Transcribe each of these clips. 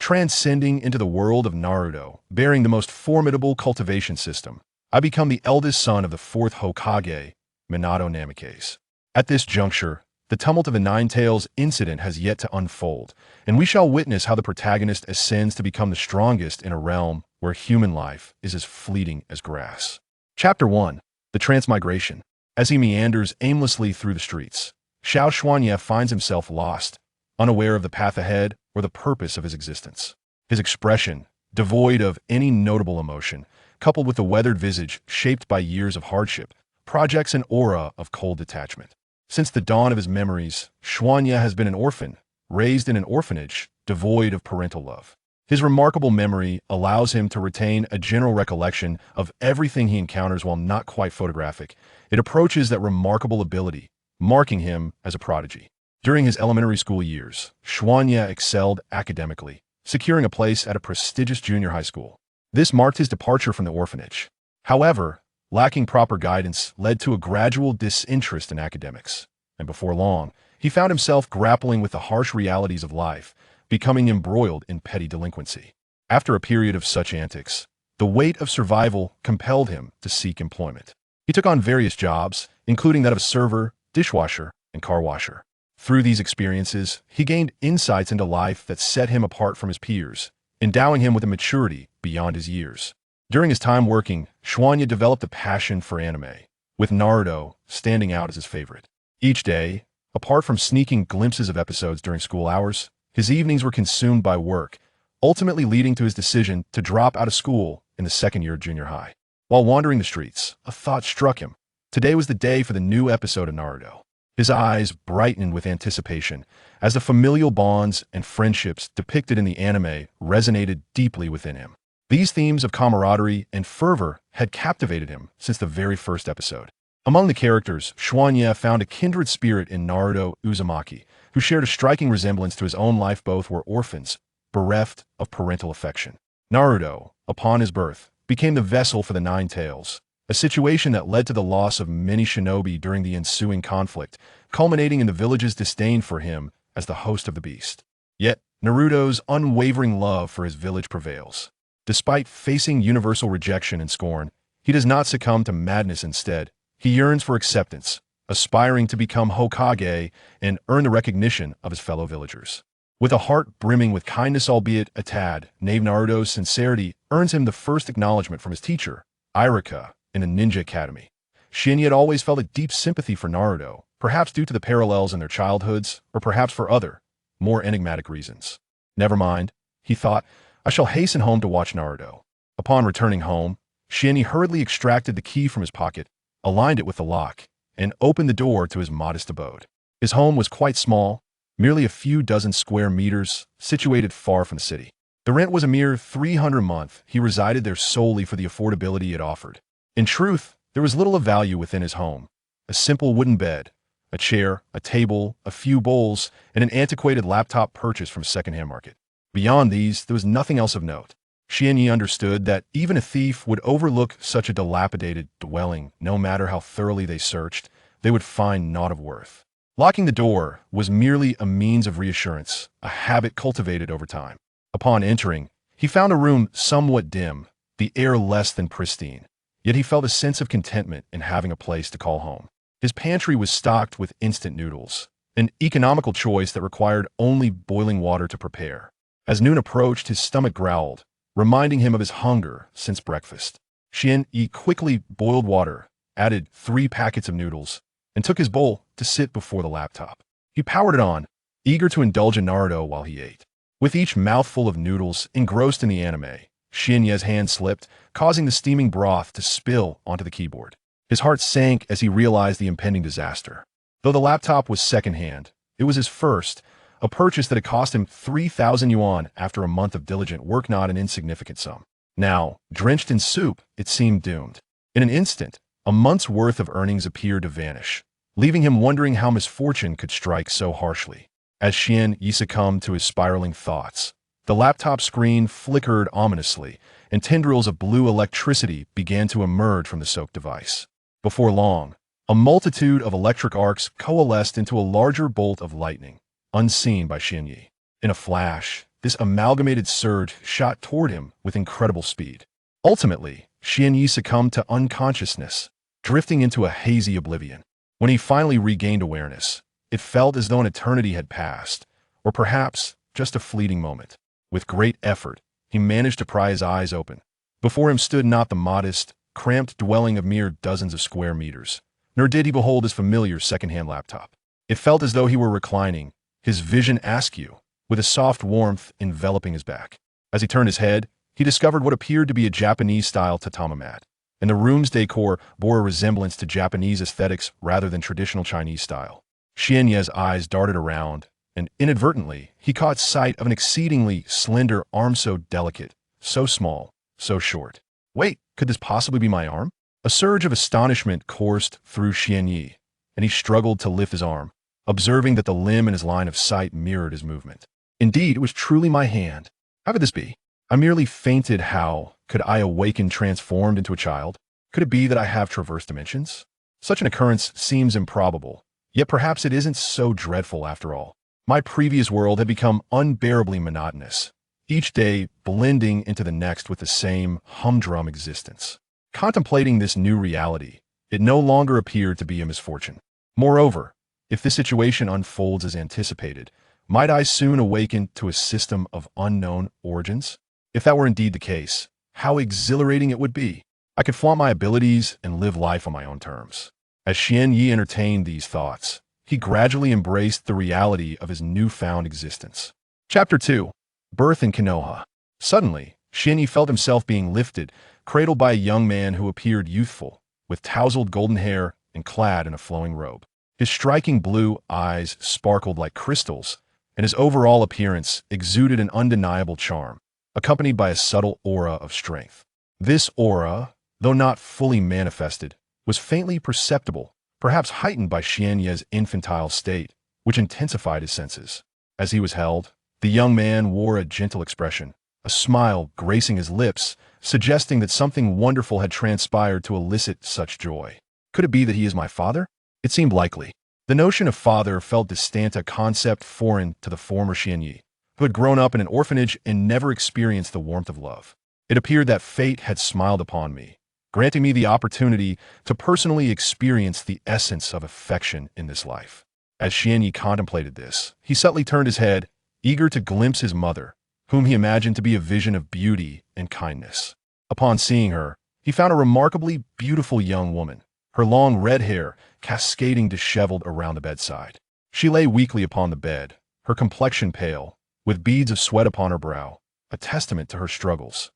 transcending into the world of Naruto, bearing the most formidable cultivation system. I become the eldest son of the fourth Hokage, Minato Namikaze. At this juncture, the tumult of the Nine Tails incident has yet to unfold, and we shall witness how the protagonist ascends to become the strongest in a realm where human life is as fleeting as grass. Chapter 1. The Transmigration. As he meanders aimlessly through the streets, Xiao Xuanye finds himself lost, unaware of the path ahead or the purpose of his existence. His expression, devoid of any notable emotion, coupled with the weathered visage shaped by years of hardship, projects an aura of cold detachment. Since the dawn of his memories, Xuanye has been an orphan, raised in an orphanage, devoid of parental love. His remarkable memory allows him to retain a general recollection of everything he encounters while not quite photographic. It approaches that remarkable ability, marking him as a prodigy. During his elementary school years, Xuanye excelled academically, securing a place at a prestigious junior high school. This marked his departure from the orphanage. However, lacking proper guidance led to a gradual disinterest in academics, and before long, he found himself grappling with the harsh realities of life, becoming embroiled in petty delinquency. After a period of such antics, the weight of survival compelled him to seek employment. He took on various jobs, including that of server, dishwasher, and car washer. Through these experiences, he gained insights into life that set him apart from his peers, endowing him with a maturity beyond his years. During his time working, Xuanye developed a passion for anime, with Naruto standing out as his favorite. Each day, apart from sneaking glimpses of episodes during school hours, his evenings were consumed by work, ultimately leading to his decision to drop out of school in the second year of junior high. While wandering the streets, a thought struck him. Today was the day for the new episode of Naruto. His eyes brightened with anticipation as the familial bonds and friendships depicted in the anime resonated deeply within him. These themes of camaraderie and fervor had captivated him since the very first episode. Among the characters, Xuanye found a kindred spirit in Naruto Uzumaki, who shared a striking resemblance to his own life. Both were orphans, bereft of parental affection. Naruto, upon his birth, became the vessel for the Nine Tails, a situation that led to the loss of many shinobi during the ensuing conflict, culminating in the village's disdain for him as the host of the beast. Yet, Naruto's unwavering love for his village prevails. Despite facing universal rejection and scorn, he does not succumb to madness. Instead, he yearns for acceptance, aspiring to become Hokage and earn the recognition of his fellow villagers. With a heart brimming with kindness, albeit a tad naive, Naruto's sincerity earns him the first acknowledgement from his teacher, Irika, in the Ninja Academy. Shin had always felt a deep sympathy for Naruto, perhaps due to the parallels in their childhoods, or perhaps for other, more enigmatic reasons. Never mind, he thought, I shall hasten home to watch Naruto. Upon returning home, Shin hurriedly extracted the key from his pocket, aligned it with the lock, and opened the door to his modest abode. His home was quite small, merely a few dozen square meters, situated far from the city. The rent was a mere 300 a month. He resided there solely for the affordability it offered. In truth, there was little of value within his home. A simple wooden bed, a chair, a table, a few bowls, and an antiquated laptop purchased from a second-hand market. Beyond these, there was nothing else of note. Xianyi understood that even a thief would overlook such a dilapidated dwelling. No matter how thoroughly they searched, they would find naught of worth. Locking the door was merely a means of reassurance, a habit cultivated over time. Upon entering, he found a room somewhat dim, the air less than pristine. Yet he felt a sense of contentment in having a place to call home. His pantry was stocked with instant noodles, an economical choice that required only boiling water to prepare. As noon approached, his stomach growled, reminding him of his hunger since breakfast. Xian-Yi quickly boiled water, added 3 packets of noodles, and took his bowl to sit before the laptop. He powered it on, eager to indulge in Naruto while he ate. With each mouthful of noodles engrossed in the anime, Xianye's hand slipped, causing the steaming broth to spill onto the keyboard. His heart sank as he realized the impending disaster. Though the laptop was secondhand, it was his first, a purchase that had cost him 3,000 yuan after a month of diligent work, not an insignificant sum. Now, drenched in soup, it seemed doomed. In an instant, a month's worth of earnings appeared to vanish, leaving him wondering how misfortune could strike so harshly. As Xian-Yi succumbed to his spiraling thoughts, the laptop screen flickered ominously, and tendrils of blue electricity began to emerge from the soaked device. Before long, a multitude of electric arcs coalesced into a larger bolt of lightning, unseen by Xian-Yi. In a flash, this amalgamated surge shot toward him with incredible speed. Ultimately, Xianyi succumbed to unconsciousness, drifting into a hazy oblivion. When he finally regained awareness, it felt as though an eternity had passed, or perhaps just a fleeting moment. With great effort, he managed to pry his eyes open. Before him stood not the modest, cramped dwelling of mere dozens of square meters, nor did he behold his familiar second-hand laptop. It felt as though he were reclining, his vision askew, with a soft warmth enveloping his back. As he turned his head, he discovered what appeared to be a Japanese-style tatami mat, and the room's decor bore a resemblance to Japanese aesthetics rather than traditional Chinese style. Xianye's eyes darted around, and inadvertently, he caught sight of an exceedingly slender arm so delicate, so small, so short. Wait, could this possibly be my arm? A surge of astonishment coursed through Xianyi, and he struggled to lift his arm, observing that the limb in his line of sight mirrored his movement. Indeed, it was truly my hand. How could this be? I merely fainted. How could I awaken transformed into a child? Could it be that I have traversed dimensions? Such an occurrence seems improbable, yet perhaps it isn't so dreadful after all. My previous world had become unbearably monotonous, each day blending into the next with the same humdrum existence. Contemplating this new reality, it no longer appeared to be a misfortune. Moreover, if this situation unfolds as anticipated, might I soon awaken to a system of unknown origins? If that were indeed the case, how exhilarating it would be. I could flaunt my abilities and live life on my own terms. As Xianyi entertained these thoughts, he gradually embraced the reality of his newfound existence. Chapter 2. Birth in Konoha. Suddenly, Xianyi felt himself being lifted, cradled by a young man who appeared youthful, with tousled golden hair and clad in a flowing robe. His striking blue eyes sparkled like crystals, and his overall appearance exuded an undeniable charm, accompanied by a subtle aura of strength. This aura, though not fully manifested, was faintly perceptible, perhaps heightened by Xianye's infantile state, which intensified his senses. As he was held, the young man wore a gentle expression, a smile gracing his lips, suggesting that something wonderful had transpired to elicit such joy. Could it be that he is my father? It seemed likely. The notion of father felt distant, a concept foreign to the former Xianyi, who had grown up in an orphanage and never experienced the warmth of love. It appeared that fate had smiled upon me, granting me the opportunity to personally experience the essence of affection in this life. As Xianyi contemplated this, he subtly turned his head, eager to glimpse his mother, whom he imagined to be a vision of beauty and kindness. Upon seeing her, he found a remarkably beautiful young woman, her long red hair cascading disheveled around the bedside. She lay weakly upon the bed, her complexion pale, with beads of sweat upon her brow, a testament to her struggles.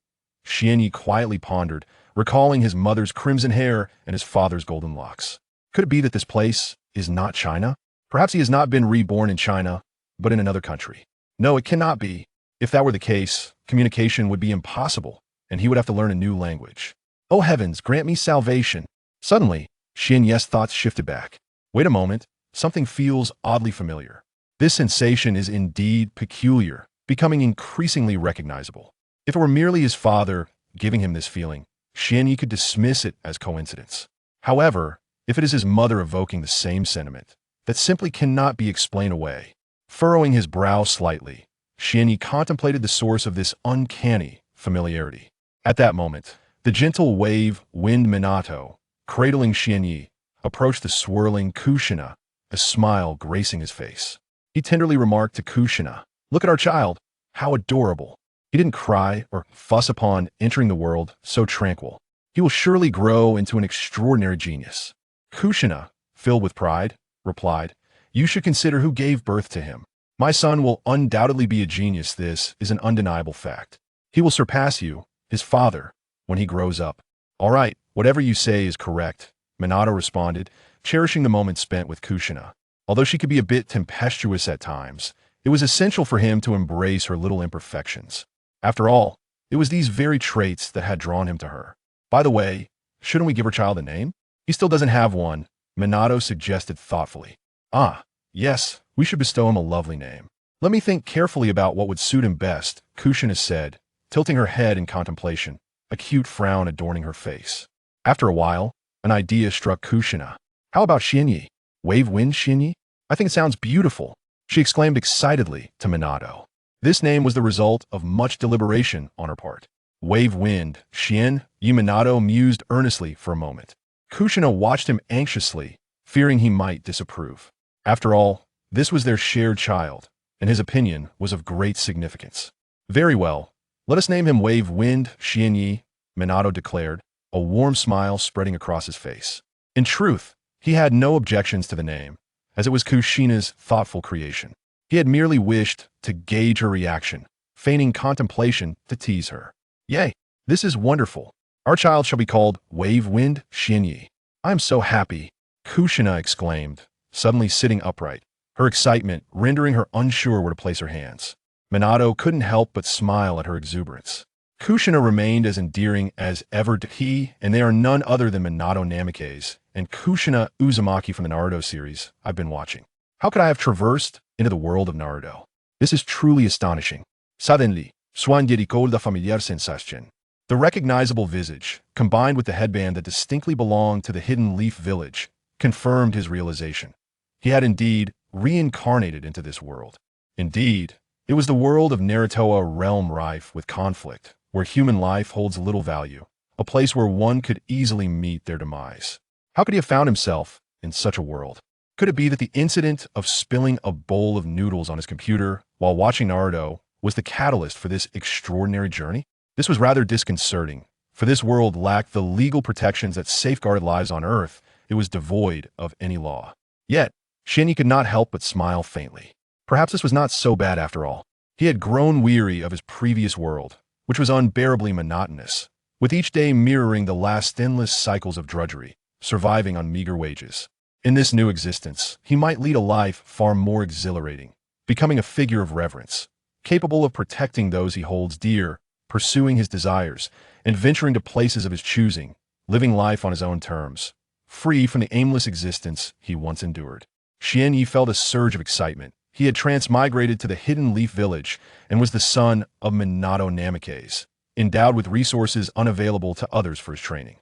Xianyi quietly pondered, recalling his mother's crimson hair and his father's golden locks. Could it be that this place is not China? Perhaps he has not been reborn in China, but in another country. No, it cannot be. If that were the case, communication would be impossible, and he would have to learn a new language. Oh heavens, grant me salvation. Suddenly, Xianye's thoughts shifted back. Wait a moment, something feels oddly familiar. This sensation is indeed peculiar, becoming increasingly recognizable. If it were merely his father giving him this feeling, Xianyi could dismiss it as coincidence. However, if it is his mother evoking the same sentiment, that simply cannot be explained away. Furrowing his brow slightly, Xianyi contemplated the source of this uncanny familiarity. At that moment, the gentle wave-wind Minato, cradling Xianyi, approached the swirling Kushina, a smile gracing his face. He tenderly remarked to Kushina, "Look at our child, how adorable. He didn't cry or fuss upon entering the world, so tranquil. He will surely grow into an extraordinary genius." Kushina, filled with pride, replied, "You should consider who gave birth to him. My son will undoubtedly be a genius. This is an undeniable fact. He will surpass you, his father, when he grows up." "All right, whatever you say is correct," Minato responded, cherishing the moment spent with Kushina. Although she could be a bit tempestuous at times, it was essential for him to embrace her little imperfections. After all, it was these very traits that had drawn him to her. By the way, shouldn't we give her child a name? He still doesn't have one, Minato suggested thoughtfully. "Ah, yes, we should bestow him a lovely name. Let me think carefully about what would suit him best," Kushina said, tilting her head in contemplation, a cute frown adorning her face. After a while, an idea struck Kushina. "How about Xianyi? Wave-wind Xianyi? I think it sounds beautiful," she exclaimed excitedly to Minato. This name was the result of much deliberation on her part. Wave Wind, Shien, Minato mused earnestly for a moment. Kushina watched him anxiously, fearing he might disapprove. After all, this was their shared child, and his opinion was of great significance. Very well, let us name him Wave Wind, Shien, Minato declared, a warm smile spreading across his face. In truth, he had no objections to the name, as it was Kushina's thoughtful creation. He had merely wished to gauge her reaction, feigning contemplation to tease her. Yay, this is wonderful. Our child shall be called Wave Wind Shinyi. I am so happy, Kushina exclaimed, suddenly sitting upright, her excitement rendering her unsure where to place her hands. Minato couldn't help but smile at her exuberance. Kushina remained as endearing as ever to he, and they are none other than Minato Namikaze and Kushina Uzumaki from the Naruto series I've been watching. How could I have traversed into the world of Naruto? This is truly astonishing. Suddenly, Swan dedicó la familiar sensation. The recognizable visage, combined with the headband that distinctly belonged to the Hidden Leaf Village, confirmed his realization. He had indeed reincarnated into this world. Indeed, it was the world of Naruto, a realm rife with conflict, where human life holds little value, a place where one could easily meet their demise. How could he have found himself in such a world? Could it be that the incident of spilling a bowl of noodles on his computer while watching Naruto was the catalyst for this extraordinary journey? This was rather disconcerting, for this world lacked the legal protections that safeguard lives on Earth. It was devoid of any law. Yet, Shinji could not help but smile faintly. Perhaps this was not so bad after all. He had grown weary of his previous world, which was unbearably monotonous, with each day mirroring the last endless cycles of drudgery, surviving on meager wages. In this new existence, he might lead a life far more exhilarating, becoming a figure of reverence, capable of protecting those he holds dear, pursuing his desires, and venturing to places of his choosing, living life on his own terms, free from the aimless existence he once endured. Xianyi felt a surge of excitement. He had transmigrated to the Hidden Leaf Village and was the son of Minato Namikaze, endowed with resources unavailable to others for his training.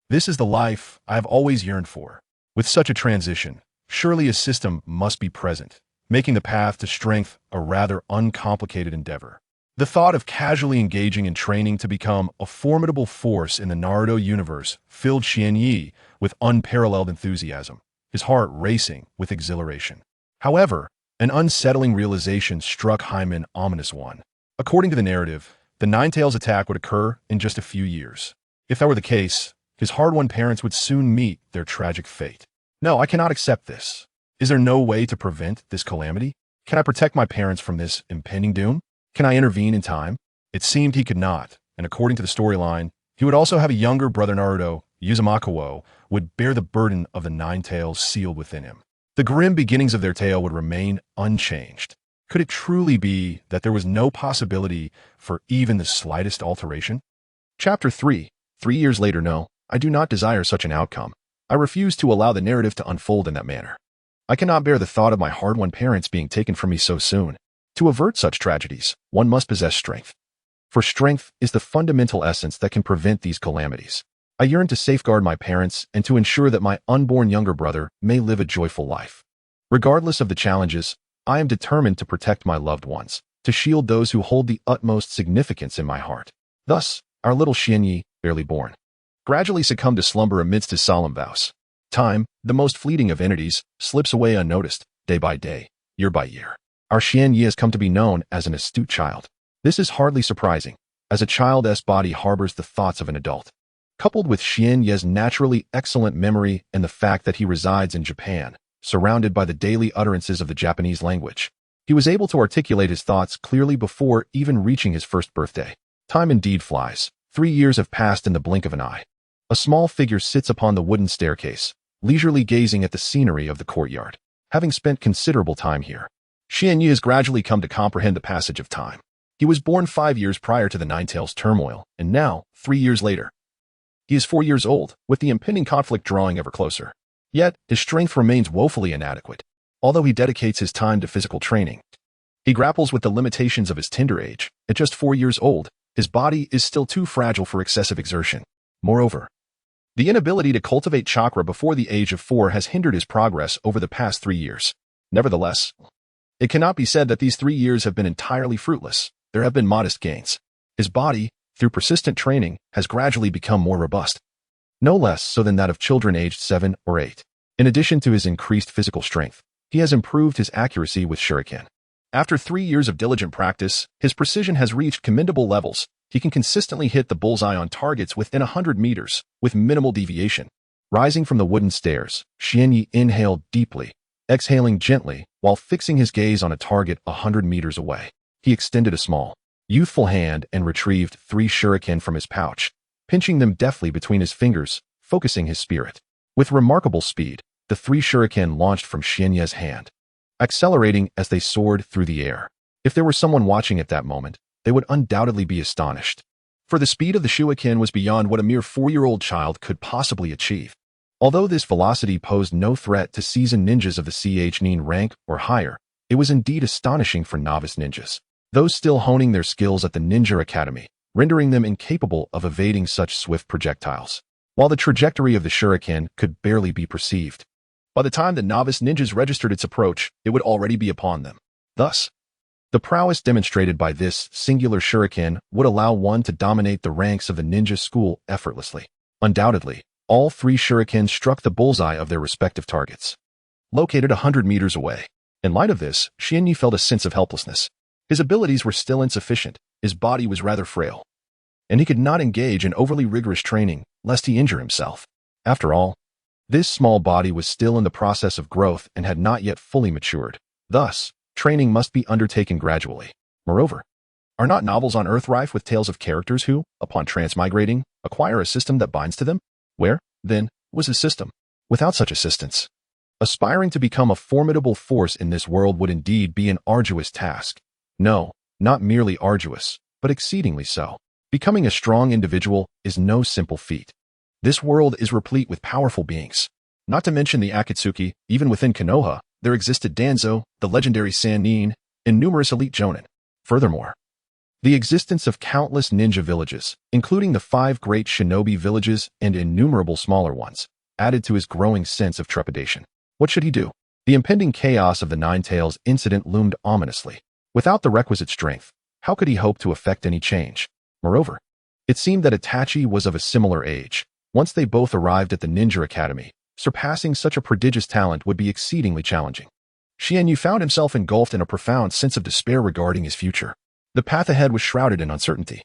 This is the life I have always yearned for. With such a transition, surely a system must be present, making the path to strength a rather uncomplicated endeavor. The thought of casually engaging in training to become a formidable force in the Naruto universe filled Xianyi with unparalleled enthusiasm, his heart racing with exhilaration. However, an unsettling realization struck Hyman, ominous one. According to the narrative, the Ninetales attack would occur in just a few years. If that were the case, his hard-won parents would soon meet their tragic fate. No, I cannot accept this. Is there no way to prevent this calamity? Can I protect my parents from this impending doom? Can I intervene in time? It seemed he could not, and according to the storyline, he would also have a younger brother Naruto, Uzumaki, would bear the burden of the Ninetales sealed within him. The grim beginnings of their tale would remain unchanged. Could it truly be that there was no possibility for even the slightest alteration? Chapter 3. 3 years later. No, I do not desire such an outcome. I refuse to allow the narrative to unfold in that manner. I cannot bear the thought of my hard-won parents being taken from me so soon. To avert such tragedies, one must possess strength. For strength is the fundamental essence that can prevent these calamities. I yearn to safeguard my parents and to ensure that my unborn younger brother may live a joyful life. Regardless of the challenges, I am determined to protect my loved ones, to shield those who hold the utmost significance in my heart. Thus, our little Xianyi, barely born, gradually succumbed to slumber amidst his solemn vows. Time, the most fleeting of entities, slips away unnoticed, day by day, year by year. Our Xianyi has come to be known as an astute child. This is hardly surprising, as a child's body harbors the thoughts of an adult. Coupled with Xianyi's naturally excellent memory and the fact that he resides in Japan, surrounded by the daily utterances of the Japanese language, he was able to articulate his thoughts clearly before even reaching his first birthday. Time indeed flies. 3 years have passed in the blink of an eye. A small figure sits upon the wooden staircase, leisurely gazing at the scenery of the courtyard. Having spent considerable time here, Xianyi has gradually come to comprehend the passage of time. He was born 5 years prior to the Ninetales turmoil, and now, 3 years later, he is 4 years old, with the impending conflict drawing ever closer. Yet, his strength remains woefully inadequate. Although he dedicates his time to physical training, he grapples with the limitations of his tender age. At just 4 years old, his body is still too fragile for excessive exertion. Moreover, the inability to cultivate chakra before the age of 4 has hindered his progress over the past 3 years. Nevertheless, It cannot be said that these 3 years have been entirely fruitless. There have been modest gains. His body, through persistent training, has gradually become more robust, no less so than that of children aged 7 or 8. In addition to his increased physical strength, he has improved his accuracy with shuriken. After 3 years of diligent practice, his precision has reached commendable levels. He can consistently hit the bullseye on targets within 100 meters, with minimal deviation. Rising from the wooden stairs, Xianyi inhaled deeply, exhaling gently, while fixing his gaze on a target 100 meters away. He extended a small, youthful hand and retrieved 3 shuriken from his pouch, pinching them deftly between his fingers, focusing his spirit. With remarkable speed, the 3 shuriken launched from Xianyi's hand, accelerating as they soared through the air. If there were someone watching at that moment, they would undoubtedly be astonished. For the speed of the shuriken was beyond what a mere 4-year-old child could possibly achieve. Although this velocity posed no threat to seasoned ninjas of the Ch rank or higher, it was indeed astonishing for novice ninjas, those still honing their skills at the Ninja Academy, rendering them incapable of evading such swift projectiles, while the trajectory of the shuriken could barely be perceived. By the time the novice ninjas registered its approach, it would already be upon them. Thus, the prowess demonstrated by this singular shuriken would allow one to dominate the ranks of the ninja school effortlessly. Undoubtedly, all 3 shurikens struck the bullseye of their respective targets, located 100 meters away. In light of this, Xianyi felt a sense of helplessness. His abilities were still insufficient, his body was rather frail, and he could not engage in overly rigorous training, lest he injure himself. After all, this small body was still in the process of growth and had not yet fully matured. Thus, training must be undertaken gradually. Moreover, are not novels on Earth rife with tales of characters who, upon transmigrating, acquire a system that binds to them? Where, then, was his system? Without such assistance, aspiring to become a formidable force in this world would indeed be an arduous task. No, not merely arduous, but exceedingly so. Becoming a strong individual is no simple feat. This world is replete with powerful beings. Not to mention the Akatsuki, even within Konoha, there existed Danzo, the legendary Sannin, and numerous elite jonin. Furthermore, the existence of countless ninja villages, including the 5 great shinobi villages and innumerable smaller ones, added to his growing sense of trepidation. What should he do? The impending chaos of the Nine Tails incident loomed ominously. Without the requisite strength, how could he hope to effect any change? Moreover, it seemed that Itachi was of a similar age. Once they both arrived at the Ninja Academy, surpassing such a prodigious talent would be exceedingly challenging. Xianyu found himself engulfed in a profound sense of despair regarding his future. The path ahead was shrouded in uncertainty.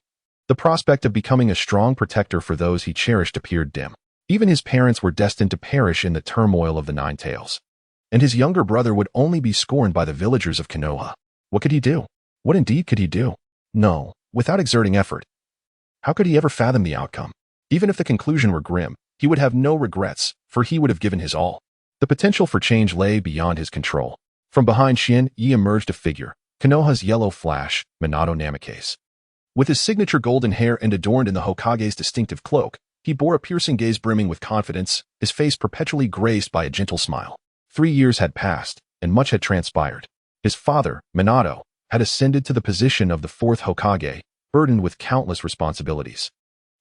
The prospect of becoming a strong protector for those he cherished appeared dim. Even his parents were destined to perish in the turmoil of the Nine Tails, and his younger brother would only be scorned by the villagers of Konoha. What could he do? What indeed could he do? No, without exerting effort. How could he ever fathom the outcome? Even if the conclusion were grim, he would have no regrets, for he would have given his all. The potential for change lay beyond his control. From behind Xianyi emerged a figure, Konoha's yellow flash, Minato Namikaze. With his signature golden hair and adorned in the Hokage's distinctive cloak, he bore a piercing gaze brimming with confidence, his face perpetually graced by a gentle smile. 3 years had passed, and much had transpired. His father, Minato, had ascended to the position of the 4th Hokage, burdened with countless responsibilities,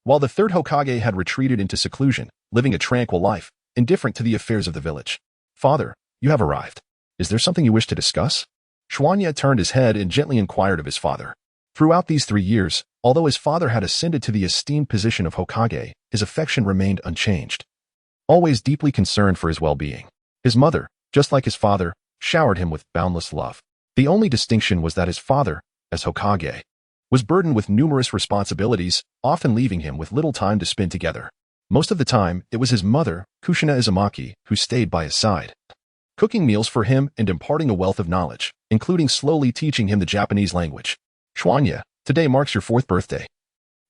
while the 3rd Hokage had retreated into seclusion, living a tranquil life, indifferent to the affairs of the village. "Father, you have arrived. Is there something you wish to discuss?" Xuanya turned his head and gently inquired of his father. Throughout these 3 years, although his father had ascended to the esteemed position of Hokage, his affection remained unchanged. Always deeply concerned for his well-being, his mother, just like his father, showered him with boundless love. The only distinction was that his father, as Hokage, was burdened with numerous responsibilities, often leaving him with little time to spend together. Most of the time, it was his mother, Kushina Uzumaki, who stayed by his side, cooking meals for him and imparting a wealth of knowledge, including slowly teaching him the Japanese language. "Xuanya, today marks your 4th birthday.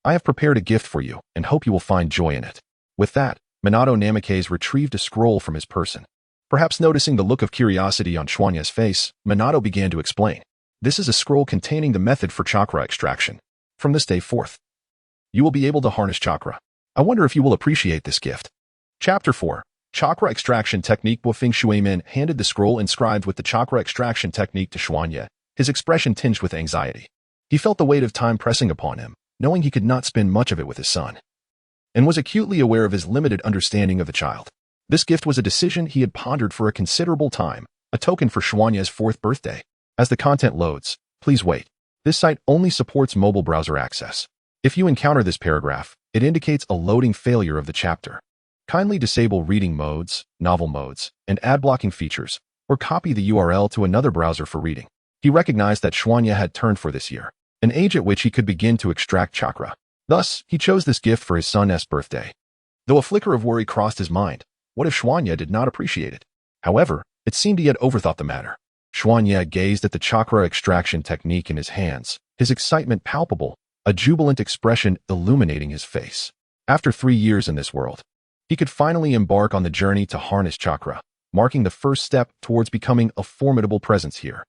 I have prepared a gift for you and hope you will find joy in it." With that, Minato Namikaze retrieved a scroll from his person. Perhaps noticing the look of curiosity on Xuanya's face, Minato began to explain. "This is a scroll containing the method for chakra extraction. From this day forth, you will be able to harness chakra. I wonder if you will appreciate this gift." Chapter 4. Chakra Extraction Technique. Bofeng Shuimin handed the scroll inscribed with the chakra extraction technique to Xuanya, his expression tinged with anxiety. He felt the weight of time pressing upon him, knowing he could not spend much of it with his son, and was acutely aware of his limited understanding of the child. This gift was a decision he had pondered for a considerable time, a token for Xuanya's 4th birthday. As the content loads, please wait. This site only supports mobile browser access. If you encounter this paragraph, it indicates a loading failure of the chapter. Kindly disable reading modes, novel modes, and ad blocking features, or copy the URL to another browser for reading. He recognized that Xuanya had turned for this year, an age at which he could begin to extract chakra. Thus, he chose this gift for his son's birthday. Though a flicker of worry crossed his mind, what if Xuanya did not appreciate it? However, it seemed he had overthought the matter. Xuanya gazed at the chakra extraction technique in his hands, his excitement palpable, a jubilant expression illuminating his face. After 3 years in this world, he could finally embark on the journey to harness chakra, marking the first step towards becoming a formidable presence here.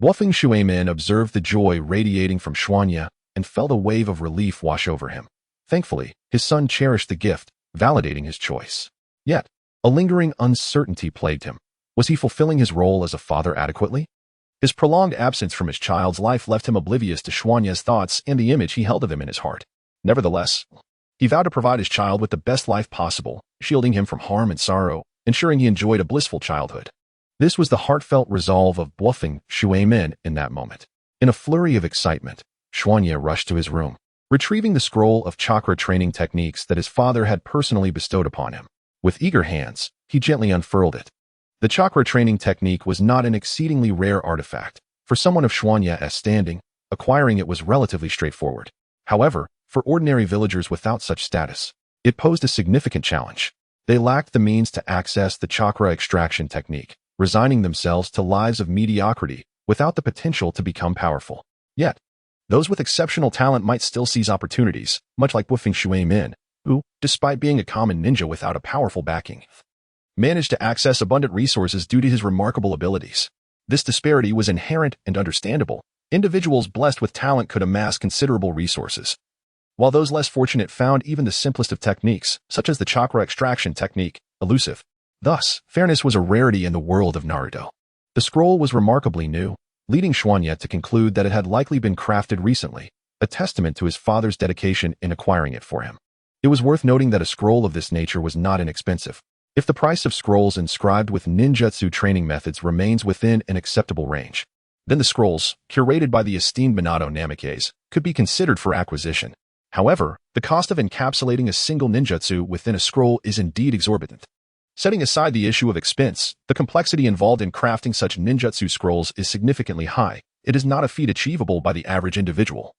Wufeng Shuimin observed the joy radiating from Xuanya and felt a wave of relief wash over him. Thankfully, his son cherished the gift, validating his choice. Yet, a lingering uncertainty plagued him. Was he fulfilling his role as a father adequately? His prolonged absence from his child's life left him oblivious to Xuanya's thoughts and the image he held of him in his heart. Nevertheless, he vowed to provide his child with the best life possible, shielding him from harm and sorrow, ensuring he enjoyed a blissful childhood. This was the heartfelt resolve of Wufeng Shuimin in that moment. In a flurry of excitement, Xuanya rushed to his room, retrieving the scroll of chakra training techniques that his father had personally bestowed upon him. With eager hands, he gently unfurled it. The chakra training technique was not an exceedingly rare artifact. For someone of Xuanya's standing, acquiring it was relatively straightforward. However, for ordinary villagers without such status, it posed a significant challenge. They lacked the means to access the chakra extraction technique, resigning themselves to lives of mediocrity without the potential to become powerful. Yet, those with exceptional talent might still seize opportunities, much like Wufeng Shuimin, who, despite being a common ninja without a powerful backing, managed to access abundant resources due to his remarkable abilities. This disparity was inherent and understandable. Individuals blessed with talent could amass considerable resources, while those less fortunate found even the simplest of techniques, such as the chakra extraction technique, elusive. Thus, fairness was a rarity in the world of Naruto. The scroll was remarkably new, leading Xuanya to conclude that it had likely been crafted recently, a testament to his father's dedication in acquiring it for him. It was worth noting that a scroll of this nature was not inexpensive. If the price of scrolls inscribed with ninjutsu training methods remains within an acceptable range, then the scrolls, curated by the esteemed Minato Namikaze, could be considered for acquisition. However, the cost of encapsulating a single ninjutsu within a scroll is indeed exorbitant. Setting aside the issue of expense, the complexity involved in crafting such ninjutsu scrolls is significantly high. It is not a feat achievable by the average individual,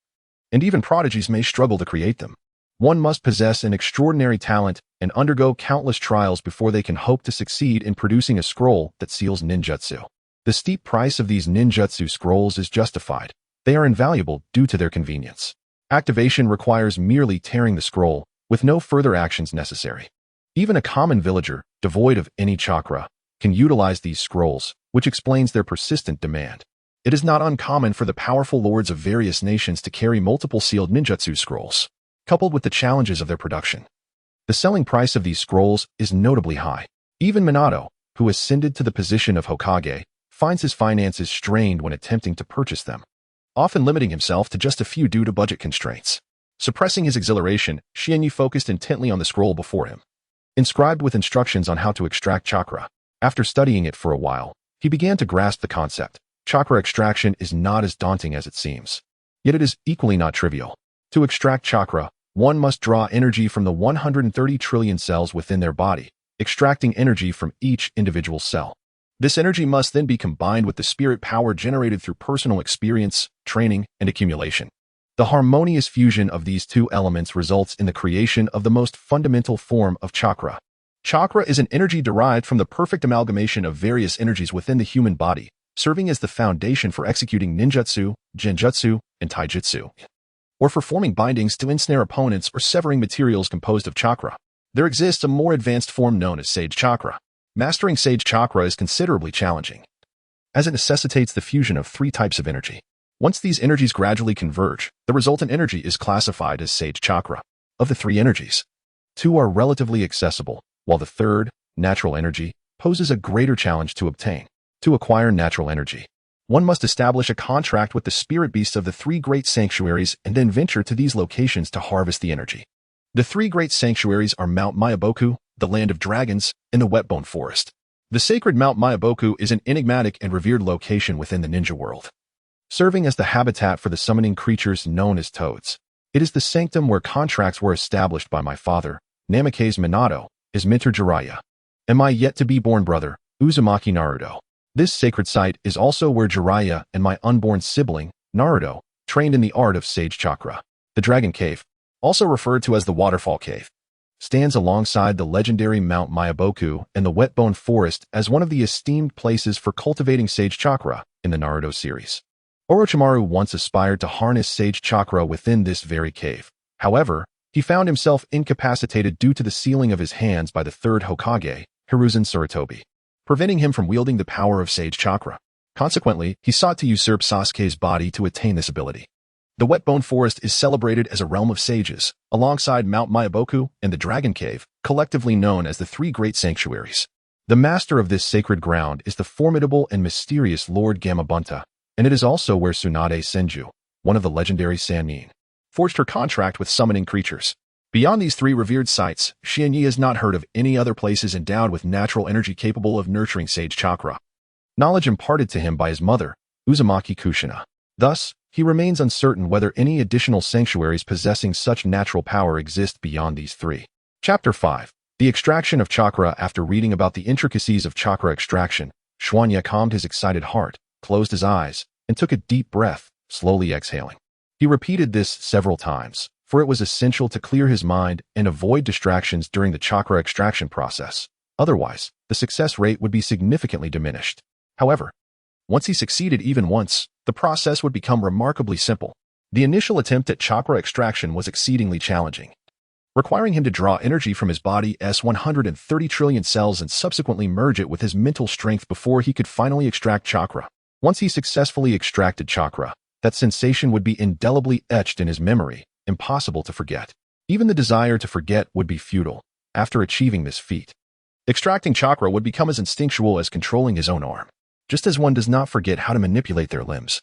and even prodigies may struggle to create them. One must possess an extraordinary talent and undergo countless trials before they can hope to succeed in producing a scroll that seals ninjutsu. The steep price of these ninjutsu scrolls is justified. They are invaluable due to their convenience. Activation requires merely tearing the scroll, with no further actions necessary. Even a common villager, devoid of any chakra, can utilize these scrolls, which explains their persistent demand. It is not uncommon for the powerful lords of various nations to carry multiple sealed ninjutsu scrolls, coupled with the challenges of their production. The selling price of these scrolls is notably high. Even Minato, who ascended to the position of Hokage, finds his finances strained when attempting to purchase them, often limiting himself to just a few due to budget constraints. Suppressing his exhilaration, Xianyu focused intently on the scroll before him, inscribed with instructions on how to extract chakra. After studying it for a while, he began to grasp the concept. Chakra extraction is not as daunting as it seems. Yet it is equally not trivial. To extract chakra, one must draw energy from the 130 trillion cells within their body, extracting energy from each individual cell. This energy must then be combined with the spirit power generated through personal experience, training, and accumulation. The harmonious fusion of these two elements results in the creation of the most fundamental form of chakra. Chakra is an energy derived from the perfect amalgamation of various energies within the human body, serving as the foundation for executing ninjutsu, genjutsu, and taijutsu, or for forming bindings to ensnare opponents or severing materials composed of chakra. There exists a more advanced form known as sage chakra. Mastering sage chakra is considerably challenging, as it necessitates the fusion of 3 types of energy. Once these energies gradually converge, the resultant energy is classified as sage chakra. Of the 3 energies, 2 are relatively accessible, while the third, natural energy, poses a greater challenge to obtain. To acquire natural energy, one must establish a contract with the spirit beasts of the 3 great sanctuaries and then venture to these locations to harvest the energy. The 3 great sanctuaries are Mount Mayaboku, the Land of Dragons, and the Wetbone Forest. The sacred Mount Myaboku is an enigmatic and revered location within the ninja world, serving as the habitat for the summoning creatures known as toads. It is the sanctum where contracts were established by my father, Namikaze Minato, his mentor Jiraiya, and my yet-to-be-born brother, Uzumaki Naruto. This sacred site is also where Jiraiya and my unborn sibling, Naruto, trained in the art of Sage Chakra. The Dragon Cave, also referred to as the Waterfall Cave, stands alongside the legendary Mount Myaboku and the Whetbone Forest as one of the esteemed places for cultivating Sage Chakra in the Naruto series. Orochimaru once aspired to harness Sage Chakra within this very cave. However, he found himself incapacitated due to the sealing of his hands by the third Hokage, Hiruzen Sarutobi, preventing him from wielding the power of Sage Chakra. Consequently, he sought to usurp Sasuke's body to attain this ability. The Whetbone Forest is celebrated as a realm of sages, alongside Mount Myaboku and the Dragon Cave, collectively known as the Three Great Sanctuaries. The master of this sacred ground is the formidable and mysterious Lord Gamabunta, and it is also where Tsunade Senju, one of the legendary Sannin, forged her contract with summoning creatures. Beyond these three revered sites, Xianyi has not heard of any other places endowed with natural energy capable of nurturing Sage Chakra, knowledge imparted to him by his mother, Uzumaki Kushina. Thus, he remains uncertain whether any additional sanctuaries possessing such natural power exist beyond these three. Chapter 5. The Extraction of Chakra. After reading about the intricacies of chakra extraction, Xuanya calmed his excited heart, closed his eyes, and took a deep breath, slowly exhaling. He repeated this several times, for it was essential to clear his mind and avoid distractions during the chakra extraction process. Otherwise, the success rate would be significantly diminished. However, once he succeeded even once, the process would become remarkably simple. The initial attempt at chakra extraction was exceedingly challenging, requiring him to draw energy from his body's 130 trillion cells and subsequently merge it with his mental strength before he could finally extract chakra. Once he successfully extracted chakra, that sensation would be indelibly etched in his memory, impossible to forget. Even the desire to forget would be futile. After achieving this feat, extracting chakra would become as instinctual as controlling his own arm. Just as one does not forget how to manipulate their limbs,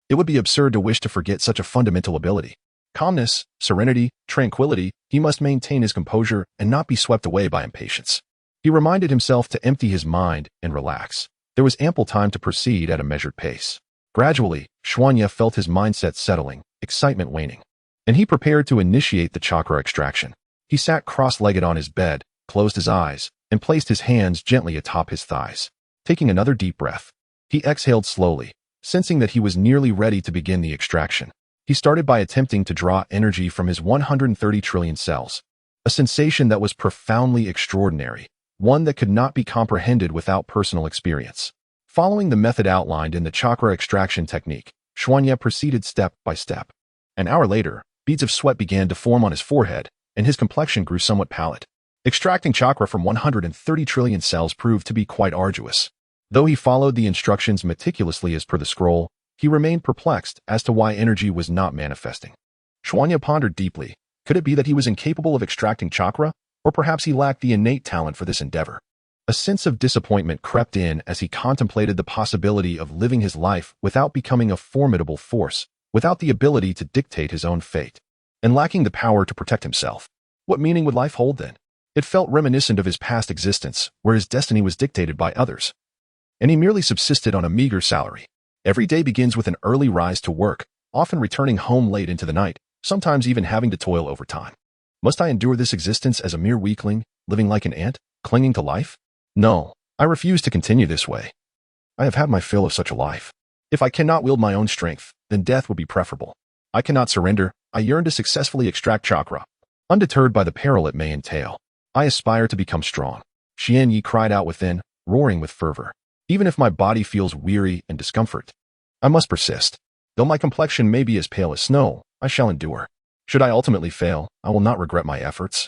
it would be absurd to wish to forget such a fundamental ability. Calmness, serenity, tranquility, he must maintain his composure and not be swept away by impatience. He reminded himself to empty his mind and relax. There was ample time to proceed at a measured pace. Gradually, Xuanya felt his mindset settling, excitement waning, and he prepared to initiate the chakra extraction. He sat cross-legged on his bed, closed his eyes, and placed his hands gently atop his thighs. Taking another deep breath, he exhaled slowly, sensing that he was nearly ready to begin the extraction. He started by attempting to draw energy from his 130 trillion cells, a sensation that was profoundly extraordinary, one that could not be comprehended without personal experience. Following the method outlined in the chakra extraction technique, Xuanya proceeded step by step. An hour later, beads of sweat began to form on his forehead, and his complexion grew somewhat pallid. Extracting chakra from 130 trillion cells proved to be quite arduous. Though he followed the instructions meticulously as per the scroll, he remained perplexed as to why energy was not manifesting. Xuanya pondered deeply. Could it be that he was incapable of extracting chakra, or perhaps he lacked the innate talent for this endeavor? A sense of disappointment crept in as he contemplated the possibility of living his life without becoming a formidable force, without the ability to dictate his own fate, and lacking the power to protect himself. What meaning would life hold then? It felt reminiscent of his past existence, where his destiny was dictated by others, and he merely subsisted on a meager salary. Every day begins with an early rise to work, often returning home late into the night, sometimes even having to toil overtime. Must I endure this existence as a mere weakling, living like an ant, clinging to life? No, I refuse to continue this way. I have had my fill of such a life. If I cannot wield my own strength, then death would be preferable. I cannot surrender. I yearn to successfully extract chakra, undeterred by the peril it may entail. I aspire to become strong. Xianyi cried out within, roaring with fervor. Even if my body feels weary and discomfort, I must persist. Though my complexion may be as pale as snow, I shall endure. Should I ultimately fail, I will not regret my efforts,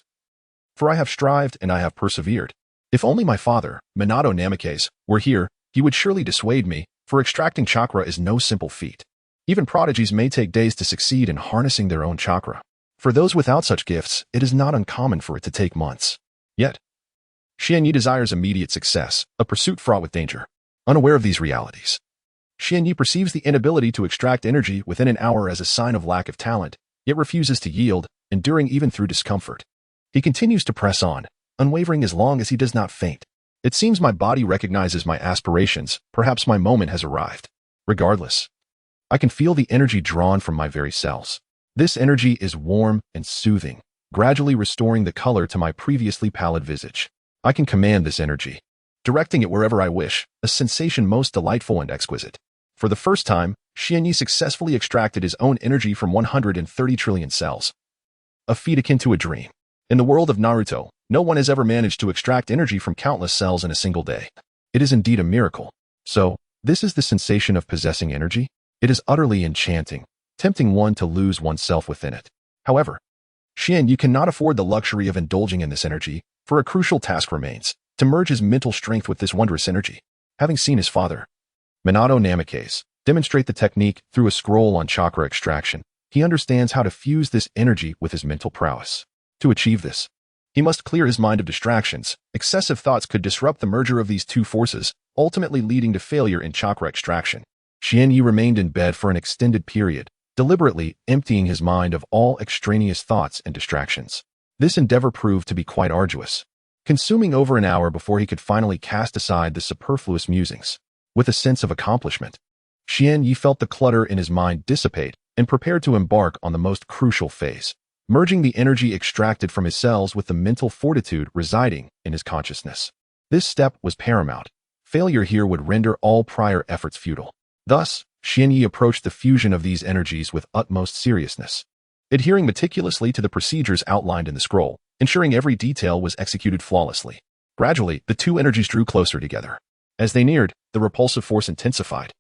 for I have strived and I have persevered. If only my father, Minato Namikaze, were here, he would surely dissuade me, for extracting chakra is no simple feat. Even prodigies may take days to succeed in harnessing their own chakra. For those without such gifts, it is not uncommon for it to take months. Yet, Xianyi desires immediate success, a pursuit fraught with danger. Unaware of these realities, Xianyi perceives the inability to extract energy within an hour as a sign of lack of talent, yet refuses to yield, enduring even through discomfort. He continues to press on, unwavering as long as he does not faint. It seems my body recognizes my aspirations. Perhaps my moment has arrived. Regardless, I can feel the energy drawn from my very cells. This energy is warm and soothing, gradually restoring the color to my previously pallid visage. I can command this energy, directing it wherever I wish, a sensation most delightful and exquisite. For the first time, Xianyi successfully extracted his own energy from 130 trillion cells. A feat akin to a dream. In the world of Naruto, no one has ever managed to extract energy from countless cells in a single day. It is indeed a miracle. So, this is the sensation of possessing energy? It is utterly enchanting, tempting one to lose oneself within it. However, Xianyi cannot afford the luxury of indulging in this energy, for a crucial task remains, to merge his mental strength with this wondrous energy. Having seen his father, Minato Namikaze, demonstrate the technique through a scroll on chakra extraction, he understands how to fuse this energy with his mental prowess. To achieve this, he must clear his mind of distractions. Excessive thoughts could disrupt the merger of these two forces, ultimately leading to failure in chakra extraction. Xianyi remained in bed for an extended period, deliberately emptying his mind of all extraneous thoughts and distractions. This endeavor proved to be quite arduous, consuming over an hour before he could finally cast aside the superfluous musings. With a sense of accomplishment, Xianyi felt the clutter in his mind dissipate and prepared to embark on the most crucial phase, merging the energy extracted from his cells with the mental fortitude residing in his consciousness. This step was paramount. Failure here would render all prior efforts futile. Thus, Xianyi approached the fusion of these energies with utmost seriousness, adhering meticulously to the procedures outlined in the scroll, ensuring every detail was executed flawlessly. Gradually, the two energies drew closer together. As they neared, the repulsive force intensified,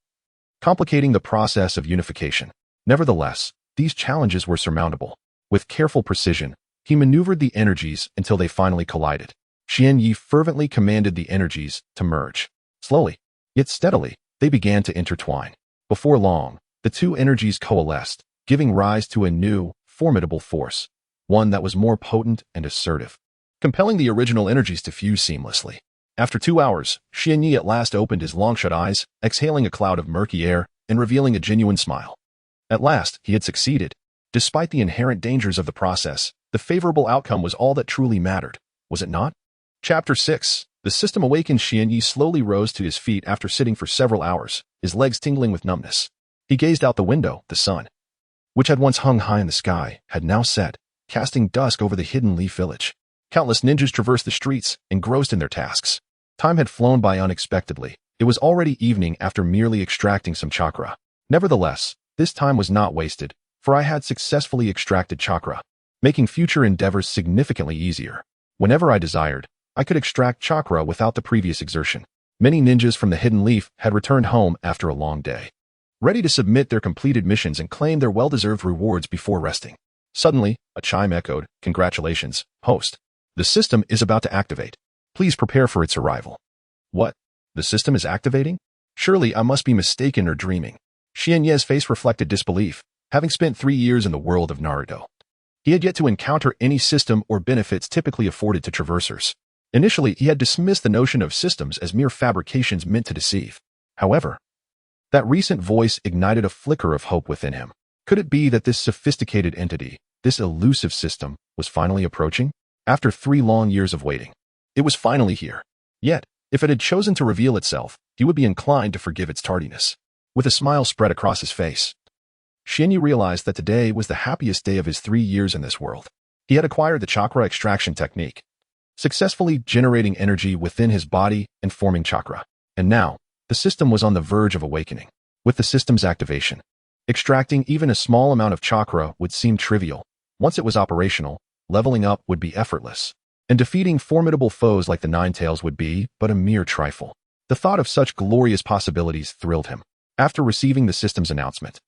complicating the process of unification. Nevertheless, these challenges were surmountable. With careful precision, he maneuvered the energies until they finally collided. Xianyi fervently commanded the energies to merge. Slowly, yet steadily, they began to intertwine. Before long, the two energies coalesced, giving rise to a new, formidable force, one that was more potent and assertive, compelling the original energies to fuse seamlessly. After 2 hours, Xianyi at last opened his long-shut eyes, exhaling a cloud of murky air and revealing a genuine smile. At last, he had succeeded. Despite the inherent dangers of the process, the favorable outcome was all that truly mattered, was it not? Chapter 6. The system awakened. Xianyi slowly rose to his feet after sitting for several hours, his legs tingling with numbness. He gazed out the window. The sun, which had once hung high in the sky, had now set, casting dusk over the hidden leaf village. Countless ninjas traversed the streets, engrossed in their tasks. Time had flown by unexpectedly. It was already evening after merely extracting some chakra. Nevertheless, this time was not wasted, for I had successfully extracted chakra, making future endeavors significantly easier. Whenever I desired, I could extract chakra without the previous exertion. Many ninjas from the hidden leaf had returned home after a long day, ready to submit their completed missions and claim their well-deserved rewards before resting. Suddenly, a chime echoed. Congratulations, host. The system is about to activate. Please prepare for its arrival. What? The system is activating? Surely I must be mistaken or dreaming. Xianyi's face reflected disbelief. Having spent 3 years in the world of Naruto, he had yet to encounter any system or benefits typically afforded to traversers. Initially, he had dismissed the notion of systems as mere fabrications meant to deceive. However, that recent voice ignited a flicker of hope within him. Could it be that this sophisticated entity, this elusive system, was finally approaching? After 3 long years of waiting, it was finally here. Yet, if it had chosen to reveal itself, he would be inclined to forgive its tardiness. With a smile spread across his face, Xianyi realized that today was the happiest day of his 3 years in this world. He had acquired the chakra extraction technique, successfully generating energy within his body and forming chakra. And now, the system was on the verge of awakening. With the system's activation, extracting even a small amount of chakra would seem trivial. Once it was operational, leveling up would be effortless, and defeating formidable foes like the Nine-Tails would be but a mere trifle. The thought of such glorious possibilities thrilled him. After receiving the system's announcement,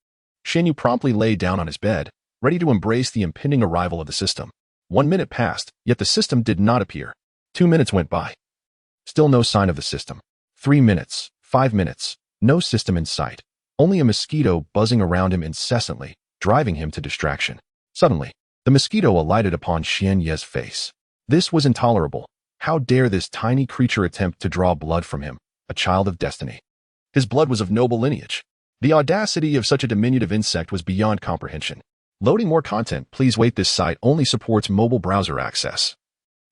Xianyi promptly lay down on his bed, ready to embrace the impending arrival of the system. 1 minute passed, yet the system did not appear. 2 minutes went by. Still no sign of the system. 3 minutes, 5 minutes, no system in sight. Only a mosquito buzzing around him incessantly, driving him to distraction. Suddenly, the mosquito alighted upon Xianyi's face. This was intolerable. How dare this tiny creature attempt to draw blood from him, a child of destiny? His blood was of noble lineage. The audacity of such a diminutive insect was beyond comprehension. Loading more content. Please wait. This site only supports mobile browser access.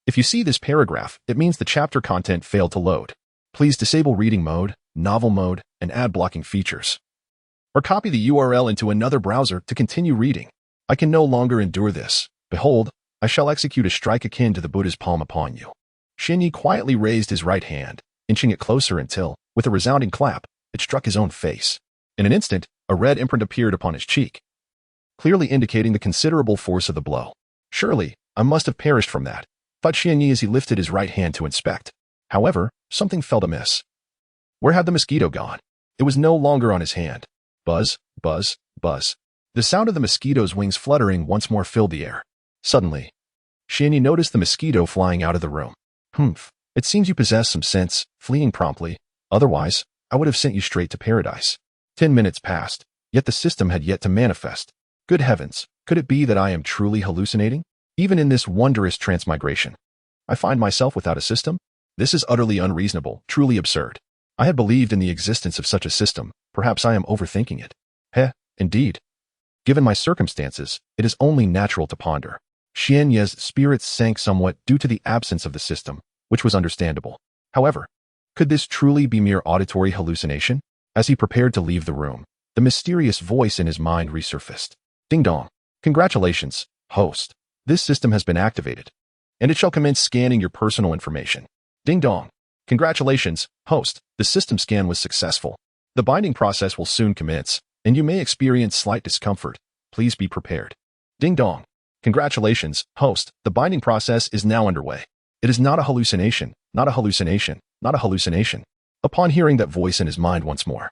If you see this paragraph, it means the chapter content failed to load. Please disable reading mode, novel mode, and ad blocking features. Or copy the URL into another browser to continue reading. I can no longer endure this. Behold, I shall execute a strike akin to the Buddha's palm upon you. Shinyi quietly raised his right hand, inching it closer until, with a resounding clap, it struck his own face. In an instant, a red imprint appeared upon his cheek, clearly indicating the considerable force of the blow. Surely, I must have perished from that, thought Shinyi as he lifted his right hand to inspect. However, something felt amiss. Where had the mosquito gone? It was no longer on his hand. Buzz, buzz, buzz. The sound of the mosquito's wings fluttering once more filled the air. Suddenly, Shinyi noticed the mosquito flying out of the room. Humph, it seems you possess some sense, fleeing promptly. Otherwise, I would have sent you straight to paradise. 10 minutes passed, yet the system had yet to manifest. Good heavens, could it be that I am truly hallucinating? Even in this wondrous transmigration, I find myself without a system? This is utterly unreasonable, truly absurd. I had believed in the existence of such a system. Perhaps I am overthinking it. Indeed. Given my circumstances, it is only natural to ponder. Xianye's spirits sank somewhat due to the absence of the system, which was understandable. However, could this truly be mere auditory hallucination? As he prepared to leave the room, the mysterious voice in his mind resurfaced. Ding dong. Congratulations, host. This system has been activated, and it shall commence scanning your personal information. Ding dong. Congratulations, host. The system scan was successful. The binding process will soon commence, and you may experience slight discomfort. Please be prepared. Ding dong. Congratulations, host. The binding process is now underway. It is not a hallucination, not a hallucination, not a hallucination. Upon hearing that voice in his mind once more,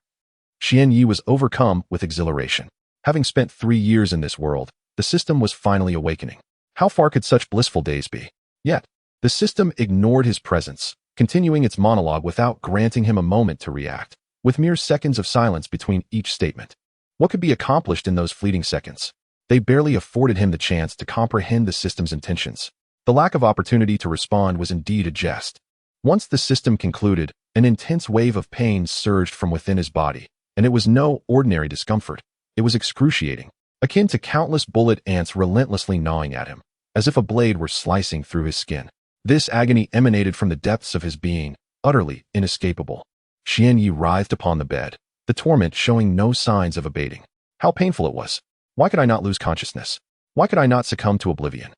Xianyi was overcome with exhilaration. Having spent 3 years in this world, the system was finally awakening. How far could such blissful days be? Yet, the system ignored his presence, continuing its monologue without granting him a moment to react, with mere seconds of silence between each statement. What could be accomplished in those fleeting seconds? They barely afforded him the chance to comprehend the system's intentions. The lack of opportunity to respond was indeed a jest. Once the system concluded, an intense wave of pain surged from within his body, and it was no ordinary discomfort. It was excruciating, akin to countless bullet ants relentlessly gnawing at him, as if a blade were slicing through his skin. This agony emanated from the depths of his being, utterly inescapable. Xianyi writhed upon the bed, the torment showing no signs of abating. How painful it was. Why could I not lose consciousness? Why could I not succumb to oblivion?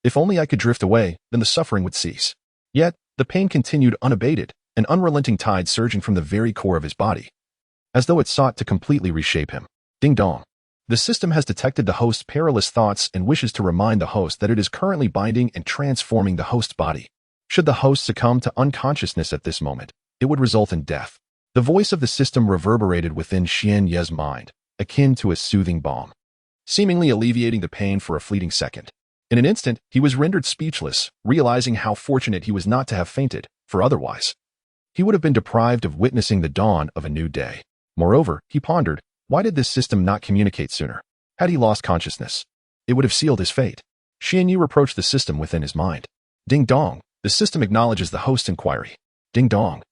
If only I could drift away, then the suffering would cease. Yet, the pain continued unabated, an unrelenting tide surging from the very core of his body, as though it sought to completely reshape him. Ding dong. The system has detected the host's perilous thoughts and wishes to remind the host that it is currently binding and transforming the host's body. Should the host succumb to unconsciousness at this moment, it would result in death. The voice of the system reverberated within Xianye's mind, akin to a soothing balm, seemingly alleviating the pain for a fleeting second. In an instant, he was rendered speechless, realizing how fortunate he was not to have fainted, for otherwise, he would have been deprived of witnessing the dawn of a new day. Moreover, he pondered, why did this system not communicate sooner? Had he lost consciousness, it would have sealed his fate. Xianyi reproached the system within his mind. Ding dong. The system acknowledges the host's inquiry. Ding dong.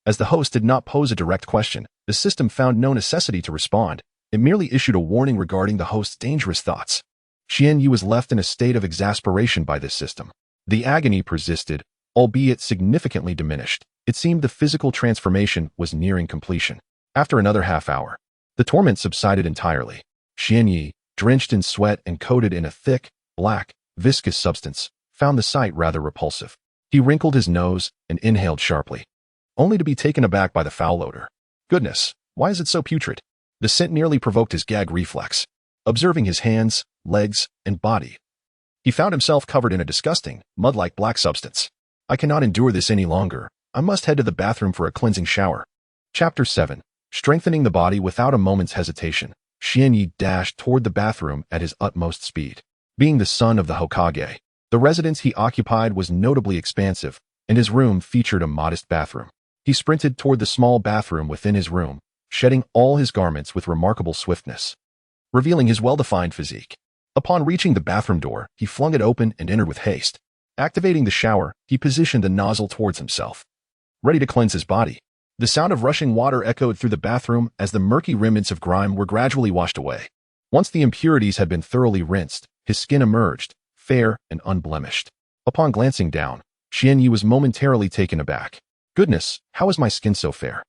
As the host did not pose a direct question, the system found no necessity to respond. It merely issued a warning regarding the host's dangerous thoughts. Xianyi was left in a state of exasperation by this system. The agony persisted, albeit significantly diminished. It seemed the physical transformation was nearing completion. After another half hour, the torment subsided entirely. Xianyi, drenched in sweat and coated in a thick, black, viscous substance, found the sight rather repulsive. He wrinkled his nose and inhaled sharply, only to be taken aback by the foul odor. Goodness, why is it so putrid? The scent nearly provoked his gag reflex. Observing his hands, legs, and body, he found himself covered in a disgusting, mud-like black substance. I cannot endure this any longer. I must head to the bathroom for a cleansing shower. Chapter 7. Strengthening the body without a moment's hesitation, Xianyi dashed toward the bathroom at his utmost speed. Being the son of the Hokage, the residence he occupied was notably expansive, and his room featured a modest bathroom. He sprinted toward the small bathroom within his room, shedding all his garments with remarkable swiftness, revealing his well-defined physique. Upon reaching the bathroom door, he flung it open and entered with haste. Activating the shower, he positioned the nozzle towards himself, ready to cleanse his body. The sound of rushing water echoed through the bathroom as the murky remnants of grime were gradually washed away. Once the impurities had been thoroughly rinsed, his skin emerged, fair and unblemished. Upon glancing down, Xianyi was momentarily taken aback. Goodness, how is my skin so fair?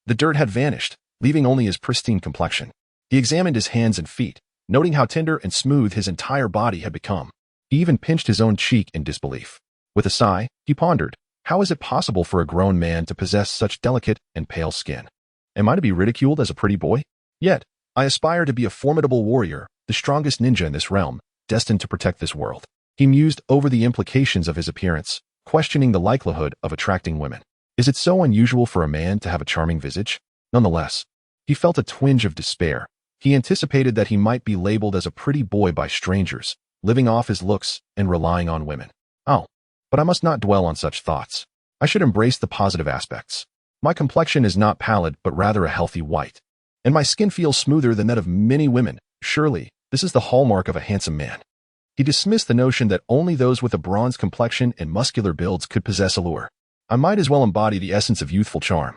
The dirt had vanished, leaving only his pristine complexion. He examined his hands and feet, noting how tender and smooth his entire body had become. He even pinched his own cheek in disbelief. With a sigh, he pondered, how is it possible for a grown man to possess such delicate and pale skin? Am I to be ridiculed as a pretty boy? Yet, I aspire to be a formidable warrior, the strongest ninja in this realm, destined to protect this world. He mused over the implications of his appearance, questioning the likelihood of attracting women. Is it so unusual for a man to have a charming visage? Nonetheless, he felt a twinge of despair. He anticipated that he might be labeled as a pretty boy by strangers, living off his looks and relying on women. Oh, but I must not dwell on such thoughts. I should embrace the positive aspects. My complexion is not pallid, but rather a healthy white. And my skin feels smoother than that of many women. Surely, this is the hallmark of a handsome man. He dismissed the notion that only those with a bronze complexion and muscular builds could possess allure. I might as well embody the essence of youthful charm,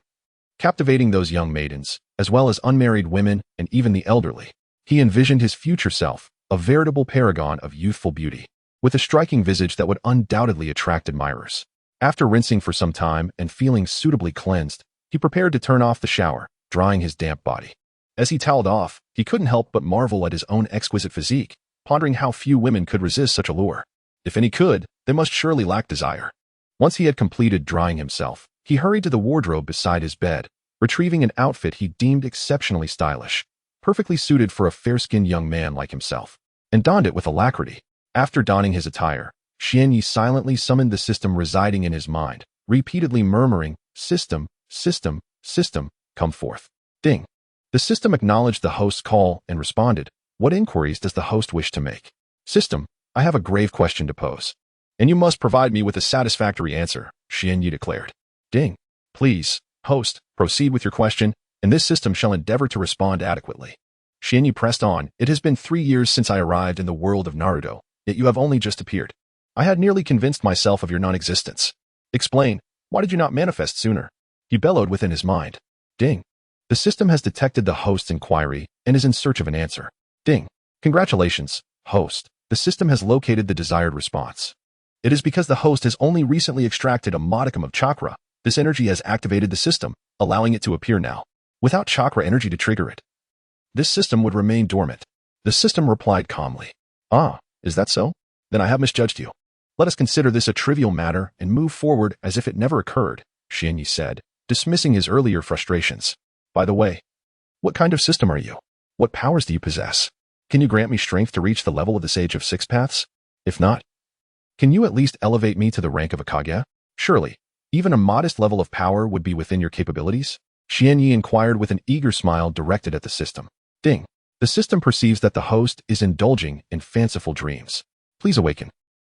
captivating those young maidens, as well as unmarried women and even the elderly. He envisioned his future self, a veritable paragon of youthful beauty, with a striking visage that would undoubtedly attract admirers. After rinsing for some time and feeling suitably cleansed, he prepared to turn off the shower, drying his damp body. As he toweled off, he couldn't help but marvel at his own exquisite physique, pondering how few women could resist such allure. If any could, they must surely lack desire. Once he had completed drying himself, he hurried to the wardrobe beside his bed, retrieving an outfit he deemed exceptionally stylish, perfectly suited for a fair-skinned young man like himself, and donned it with alacrity. After donning his attire, Xianyi silently summoned the system residing in his mind, repeatedly murmuring, "System, system, system, come forth." Ding. The system acknowledged the host's call and responded, "What inquiries does the host wish to make?" "System, I have a grave question to pose, and you must provide me with a satisfactory answer," Xianyi declared. Ding. "Please, host, proceed with your question, and this system shall endeavor to respond adequately." Xianyi pressed on, "It has been 3 years since I arrived in the world of Naruto, yet you have only just appeared. I had nearly convinced myself of your non-existence. Explain, why did you not manifest sooner?" He bellowed within his mind. Ding. The system has detected the host's inquiry and is in search of an answer. Ding. "Congratulations, host. The system has located the desired response. It is because the host has only recently extracted a modicum of chakra. This energy has activated the system, allowing it to appear now. Without chakra energy to trigger it, this system would remain dormant." The system replied calmly. "Ah, is that so? Then I have misjudged you. Let us consider this a trivial matter and move forward as if it never occurred," Xianyi said, dismissing his earlier frustrations. "By the way, what kind of system are you? What powers do you possess? Can you grant me strength to reach the level of the Sage of Six Paths? If not, can you at least elevate me to the rank of a Kage? Surely, even a modest level of power would be within your capabilities?" Xianyi inquired with an eager smile directed at the system. Ding. The system perceives that the host is indulging in fanciful dreams. Please awaken,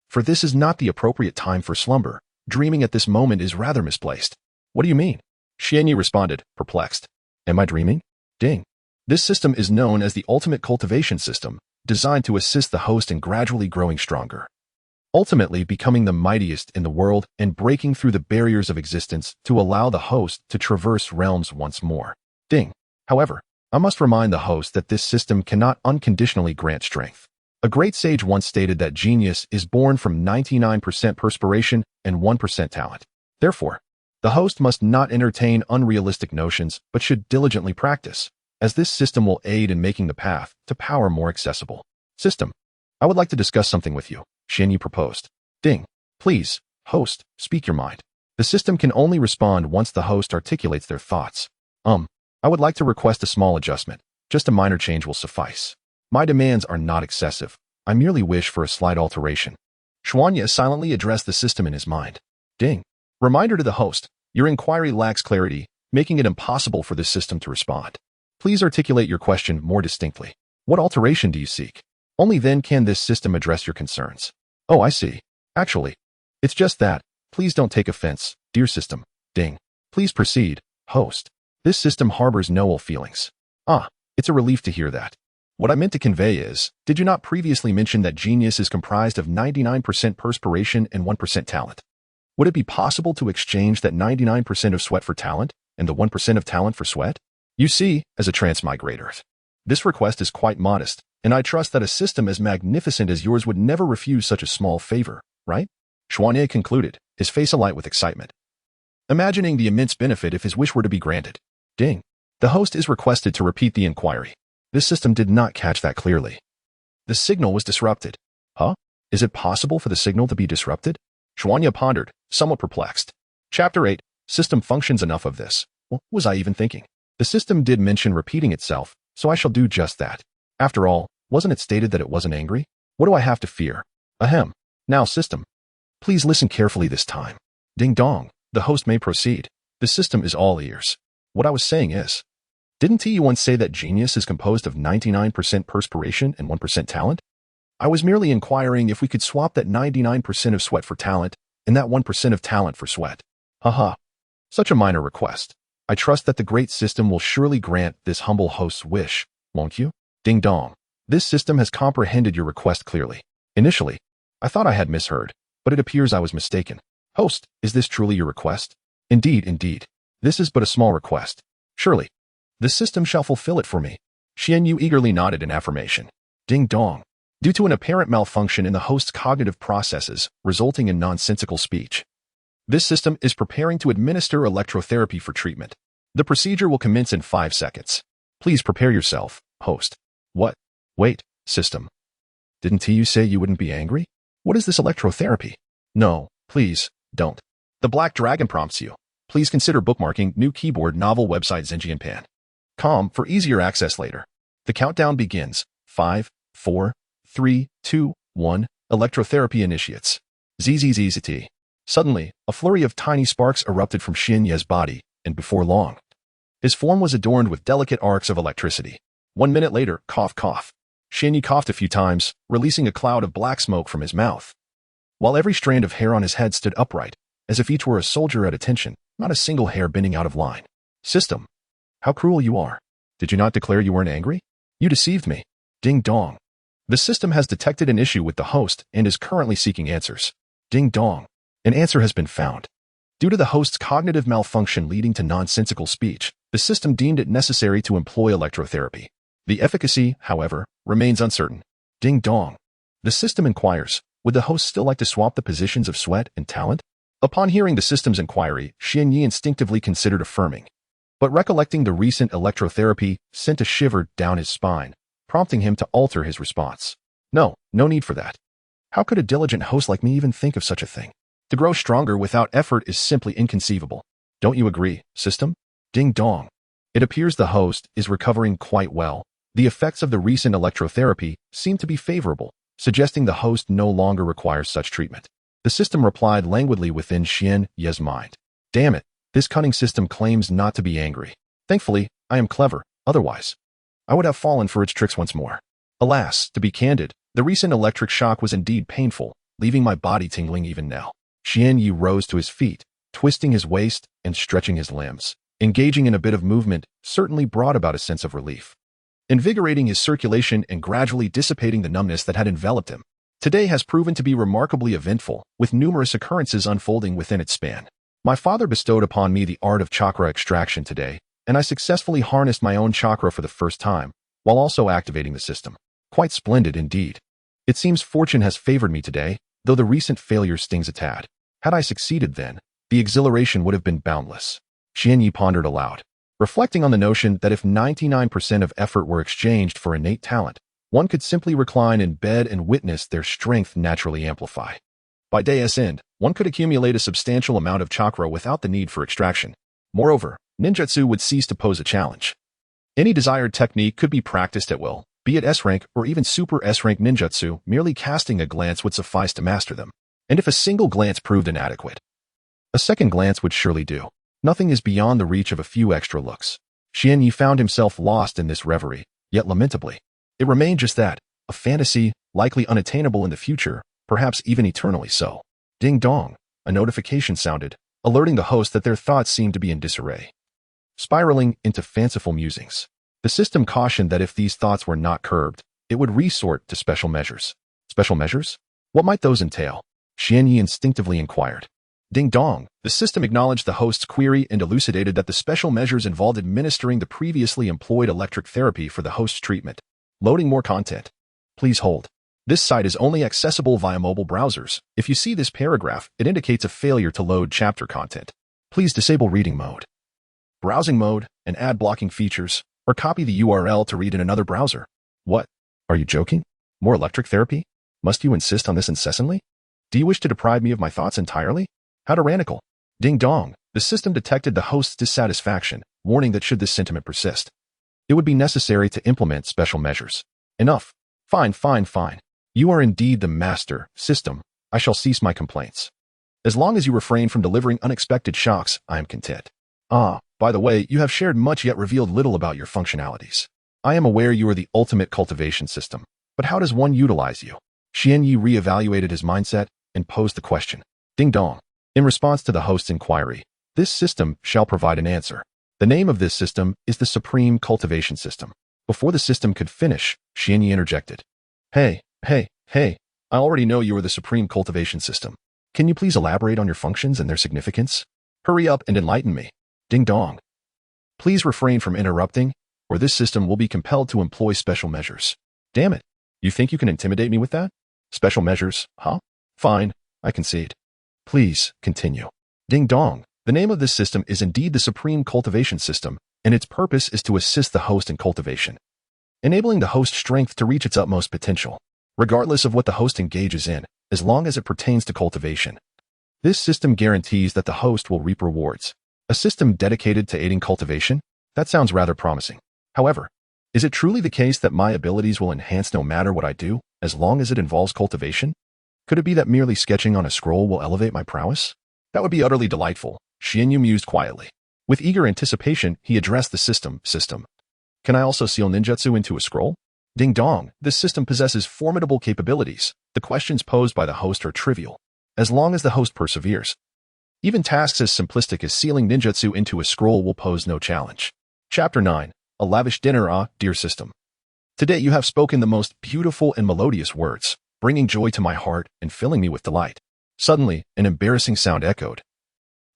for this is not the appropriate time for slumber. Dreaming at this moment is rather misplaced. What do you mean? Xianyi responded, perplexed. Am I dreaming? Ding. This system is known as the ultimate cultivation system, designed to assist the host in gradually growing stronger, ultimately becoming the mightiest in the world and breaking through the barriers of existence to allow the host to traverse realms once more. Ding. However, I must remind the host that this system cannot unconditionally grant strength. A great sage once stated that genius is born from 99% perspiration and 1% talent. Therefore, the host must not entertain unrealistic notions but should diligently practice, as this system will aid in making the path to power more accessible. System, I would like to discuss something with you, Xianyi proposed. Ding. Please, host, speak your mind. The system can only respond once the host articulates their thoughts. I would like to request a small adjustment. Just a minor change will suffice. My demands are not excessive. I merely wish for a slight alteration. Xuanya silently addressed the system in his mind. Ding. Reminder to the host, your inquiry lacks clarity, making it impossible for this system to respond. Please articulate your question more distinctly. What alteration do you seek? Only then can this system address your concerns. Oh, I see. Actually, it's just that. Please don't take offense, dear system. Ding. Please proceed, host. This system harbors no ill feelings. It's a relief to hear that. What I meant to convey is, did you not previously mention that genius is comprised of 99% perspiration and 1% talent? Would it be possible to exchange that 99% of sweat for talent and the 1% of talent for sweat? You see, as a transmigrator, this request is quite modest, and I trust that a system as magnificent as yours would never refuse such a small favor, right? Xuanye concluded, his face alight with excitement, imagining the immense benefit if his wish were to be granted. Ding. The host is requested to repeat the inquiry. This system did not catch that clearly. The signal was disrupted. Huh? Is it possible for the signal to be disrupted? Xuanye pondered, somewhat perplexed. Chapter 8. System functions. Enough of this. What was I even thinking? The system did mention repeating itself, so I shall do just that. After all, wasn't it stated that it wasn't angry? What do I have to fear? Ahem. Now, system. Please listen carefully this time. Ding dong. The host may proceed. The system is all ears. What I was saying is, didn't you once say that genius is composed of 99% perspiration and 1% talent? I was merely inquiring if we could swap that 99% of sweat for talent and that 1% of talent for sweat. Haha. Such a minor request. I trust that the great system will surely grant this humble host's wish, won't you? Ding dong. This system has comprehended your request clearly. Initially, I thought I had misheard, but it appears I was mistaken. Host, is this truly your request? Indeed. This is but a small request. Surely, the system shall fulfill it for me. Xianyu eagerly nodded in affirmation. Ding dong. Due to an apparent malfunction in the host's cognitive processes, resulting in nonsensical speech, this system is preparing to administer electrotherapy for treatment. The procedure will commence in 5 seconds. Please prepare yourself, host. What? Wait, system. Didn't you say you wouldn't be angry? What is this electrotherapy? No, please, don't. The Black Dragon prompts you. Please consider bookmarking new keyboard novel website Zenjianpan.com for easier access later. The countdown begins. 5, 4, 3, 2, 1. Electrotherapy initiates. ZZZZT. Suddenly, a flurry of tiny sparks erupted from Xinye's body, and before long, his form was adorned with delicate arcs of electricity. 1 minute later, cough cough. Xinye coughed a few times, releasing a cloud of black smoke from his mouth, while every strand of hair on his head stood upright, as if each were a soldier at attention, not a single hair bending out of line. System. How cruel you are. Did you not declare you weren't angry? You deceived me. Ding dong. The system has detected an issue with the host and is currently seeking answers. Ding dong. An answer has been found. Due to the host's cognitive malfunction leading to nonsensical speech, the system deemed it necessary to employ electrotherapy. The efficacy, however, remains uncertain. Ding dong. The system inquires, would the host still like to swap the positions of sweat and talent? Upon hearing the system's inquiry, Xianyi instinctively considered affirming. But recollecting the recent electrotherapy sent a shiver down his spine, prompting him to alter his response. No need for that. How could a diligent host like me even think of such a thing? To grow stronger without effort is simply inconceivable. Don't you agree, system? Ding dong. It appears the host is recovering quite well. The effects of the recent electrotherapy seem to be favorable, suggesting the host no longer requires such treatment. The system replied languidly within Xian Ye's mind. Damn it, this cunning system claims not to be angry. Thankfully, I am clever, otherwise I would have fallen for its tricks once more. Alas, to be candid, the recent electric shock was indeed painful, leaving my body tingling even now. Xian Yi rose to his feet, twisting his waist and stretching his limbs. Engaging in a bit of movement certainly brought about a sense of relief, invigorating his circulation and gradually dissipating the numbness that had enveloped him. Today has proven to be remarkably eventful, with numerous occurrences unfolding within its span. My father bestowed upon me the art of chakra extraction today, and I successfully harnessed my own chakra for the first time, while also activating the system. Quite splendid indeed. It seems fortune has favored me today, though the recent failure stings a tad. Had I succeeded then, the exhilaration would have been boundless. Xianyi pondered aloud, reflecting on the notion that if 99% of effort were exchanged for innate talent, one could simply recline in bed and witness their strength naturally amplify. By day's end, one could accumulate a substantial amount of chakra without the need for extraction. Moreover, ninjutsu would cease to pose a challenge. Any desired technique could be practiced at will, be it S-rank or even super S-rank ninjutsu. Merely casting a glance would suffice to master them. And if a single glance proved inadequate, a second glance would surely do. Nothing is beyond the reach of a few extra looks. Xianyi found himself lost in this reverie, yet lamentably, it remained just that, a fantasy, likely unattainable in the future, perhaps even eternally so. Ding dong, a notification sounded, alerting the host that their thoughts seemed to be in disarray, spiraling into fanciful musings. The system cautioned that if these thoughts were not curbed, it would resort to special measures. Special measures? What might those entail? Xianyi instinctively inquired. Ding dong, the system acknowledged the host's query and elucidated that the special measures involved administering the previously employed electric therapy for the host's treatment. Loading more content. Please hold. This site is only accessible via mobile browsers. If you see this paragraph, it indicates a failure to load chapter content. Please disable reading mode, browsing mode, and ad blocking features, or copy the URL to read in another browser. What? Are you joking? More electric therapy? Must you insist on this incessantly? Do you wish to deprive me of my thoughts entirely? How tyrannical. Ding dong. The system detected the host's dissatisfaction, warning that should this sentiment persist, it would be necessary to implement special measures. Enough. Fine. You are indeed the master system. I shall cease my complaints. As long as you refrain from delivering unexpected shocks, I am content. By the way, you have shared much yet revealed little about your functionalities. I am aware you are the ultimate cultivation system, but how does one utilize you? Xianyi re-evaluated his mindset and posed the question. Ding dong. In response to the host's inquiry, this system shall provide an answer. The name of this system is the Supreme Cultivation System. Before the system could finish, Xianyi interjected. Hey, I already know you are the Supreme Cultivation System. Can you please elaborate on your functions and their significance? Hurry up and enlighten me. Ding dong. Please refrain from interrupting, or this system will be compelled to employ special measures. Damn it. You think you can intimidate me with that? Special measures, huh? Fine, I concede. Please, continue. Ding dong. The name of this system is indeed the Supreme Cultivation System, and its purpose is to assist the host in cultivation, enabling the host's strength to reach its utmost potential, regardless of what the host engages in, as long as it pertains to cultivation. This system guarantees that the host will reap rewards. A system dedicated to aiding cultivation? That sounds rather promising. However, is it truly the case that my abilities will enhance no matter what I do, as long as it involves cultivation? Could it be that merely sketching on a scroll will elevate my prowess? That would be utterly delightful, Xianyu mused quietly. With eager anticipation, he addressed the system. Can I also seal ninjutsu into a scroll? Ding dong, this system possesses formidable capabilities. The questions posed by the host are trivial, as long as the host perseveres. Even tasks as simplistic as sealing ninjutsu into a scroll will pose no challenge. Chapter 9. A lavish dinner. Dear system. Today you have spoken the most beautiful and melodious words, bringing joy to my heart and filling me with delight. Suddenly, an embarrassing sound echoed,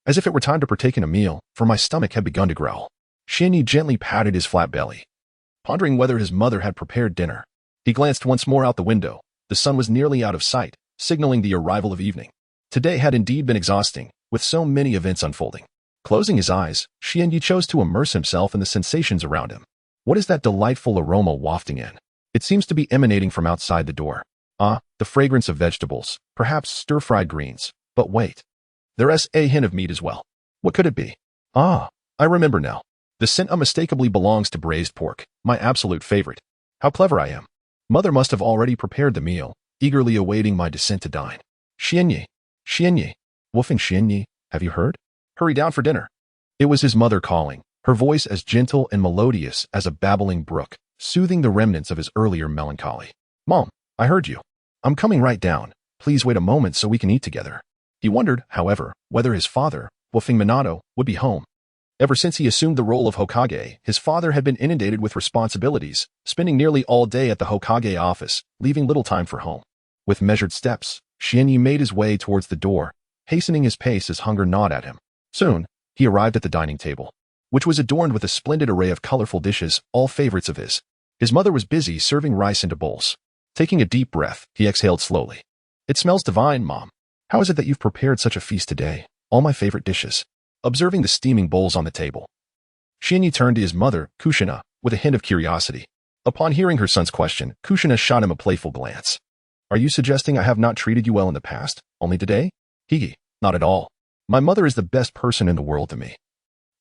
as if it were time to partake in a meal, for my stomach had begun to growl. Xianyi gently patted his flat belly, pondering whether his mother had prepared dinner. He glanced once more out the window. The sun was nearly out of sight, signaling the arrival of evening. Today had indeed been exhausting, with so many events unfolding. Closing his eyes, Xianyi chose to immerse himself in the sensations around him. What is that delightful aroma wafting in? It seems to be emanating from outside the door. The fragrance of vegetables, perhaps stir-fried greens. But wait. There's a hint of meat as well. What could it be? I remember now. The scent unmistakably belongs to braised pork, my absolute favorite. How clever I am. Mother must have already prepared the meal, eagerly awaiting my descent to dine. Xianyi. Woofing Xianyi, have you heard? Hurry down for dinner. It was his mother calling, her voice as gentle and melodious as a babbling brook, soothing the remnants of his earlier melancholy. Mom, I heard you. I'm coming right down. Please wait a moment so we can eat together. He wondered, however, whether his father, woofing Minato, would be home. Ever since he assumed the role of Hokage, his father had been inundated with responsibilities, spending nearly all day at the Hokage office, leaving little time for home. With measured steps, Xianyi made his way towards the door, hastening his pace as hunger gnawed at him. Soon, he arrived at the dining table, which was adorned with a splendid array of colorful dishes, all favorites of his. His mother was busy serving rice into bowls. Taking a deep breath, he exhaled slowly. It smells divine, Mom. How is it that you've prepared such a feast today? All my favorite dishes. Observing the steaming bowls on the table, Xianyi turned to his mother, Kushina, with a hint of curiosity. Upon hearing her son's question, Kushina shot him a playful glance. Are you suggesting I have not treated you well in the past, only today? Hige, not at all. My mother is the best person in the world to me.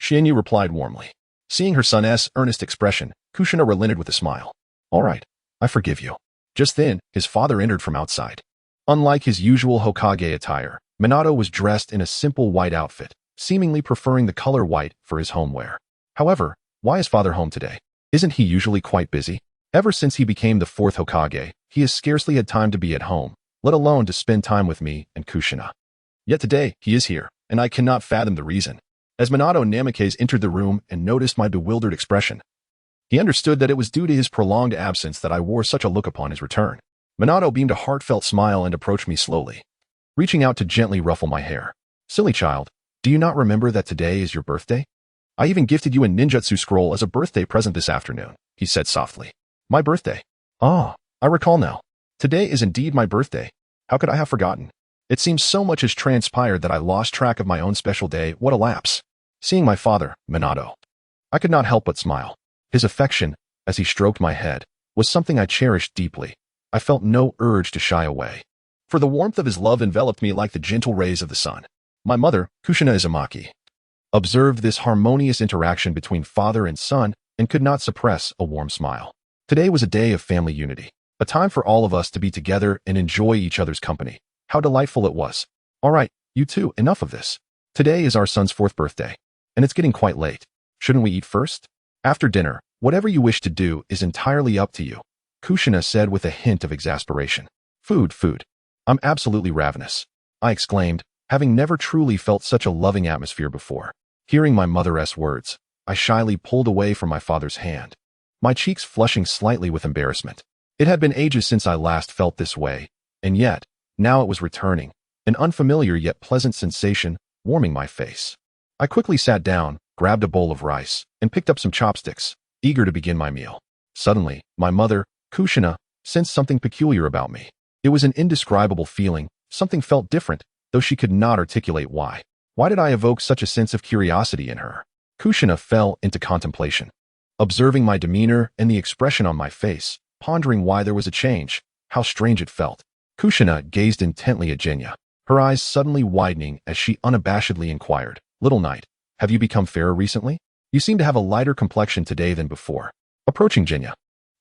Xianyi replied warmly. Seeing her son's earnest expression, Kushina relented with a smile. All right, I forgive you. Just then, his father entered from outside. Unlike his usual Hokage attire, Minato was dressed in a simple white outfit, seemingly preferring the color white for his homewear. However, why is father home today? Isn't he usually quite busy? Ever since he became the fourth Hokage, he has scarcely had time to be at home, let alone to spend time with me and Kushina. Yet today, he is here, and I cannot fathom the reason. As Minato Namikaze entered the room and noticed my bewildered expression, he understood that it was due to his prolonged absence that I wore such a look upon his return. Minato beamed a heartfelt smile and approached me slowly, reaching out to gently ruffle my hair. Silly child, do you not remember that today is your birthday? I even gifted you a ninjutsu scroll as a birthday present this afternoon, he said softly. My birthday? I recall now. Today is indeed my birthday. How could I have forgotten? It seems so much has transpired that I lost track of my own special day. What a lapse. Seeing my father, Minato, I could not help but smile. His affection, as he stroked my head, was something I cherished deeply. I felt no urge to shy away, for the warmth of his love enveloped me like the gentle rays of the sun. My mother, Kushina Uzumaki, observed this harmonious interaction between father and son and could not suppress a warm smile. Today was a day of family unity, a time for all of us to be together and enjoy each other's company. How delightful it was. All right, you two, enough of this. Today is our son's 4th birthday, and it's getting quite late. Shouldn't we eat first? After dinner, whatever you wish to do is entirely up to you, Kushina said with a hint of exasperation. Food. I'm absolutely ravenous, I exclaimed, having never truly felt such a loving atmosphere before. Hearing my mother's words, I shyly pulled away from my father's hand, my cheeks flushing slightly with embarrassment. It had been ages since I last felt this way, and yet, now it was returning, an unfamiliar yet pleasant sensation warming my face. I quickly sat down, grabbed a bowl of rice, and picked up some chopsticks, eager to begin my meal. Suddenly, my mother, Kushina, sensed something peculiar about me. It was an indescribable feeling, something felt different, though she could not articulate why. Why did I evoke such a sense of curiosity in her? Kushina fell into contemplation, observing my demeanor and the expression on my face, pondering why there was a change, how strange it felt. Kushina gazed intently at Jinya, her eyes suddenly widening as she unabashedly inquired, "Little knight, have you become fairer recently? You seem to have a lighter complexion today than before." Approaching Jinya,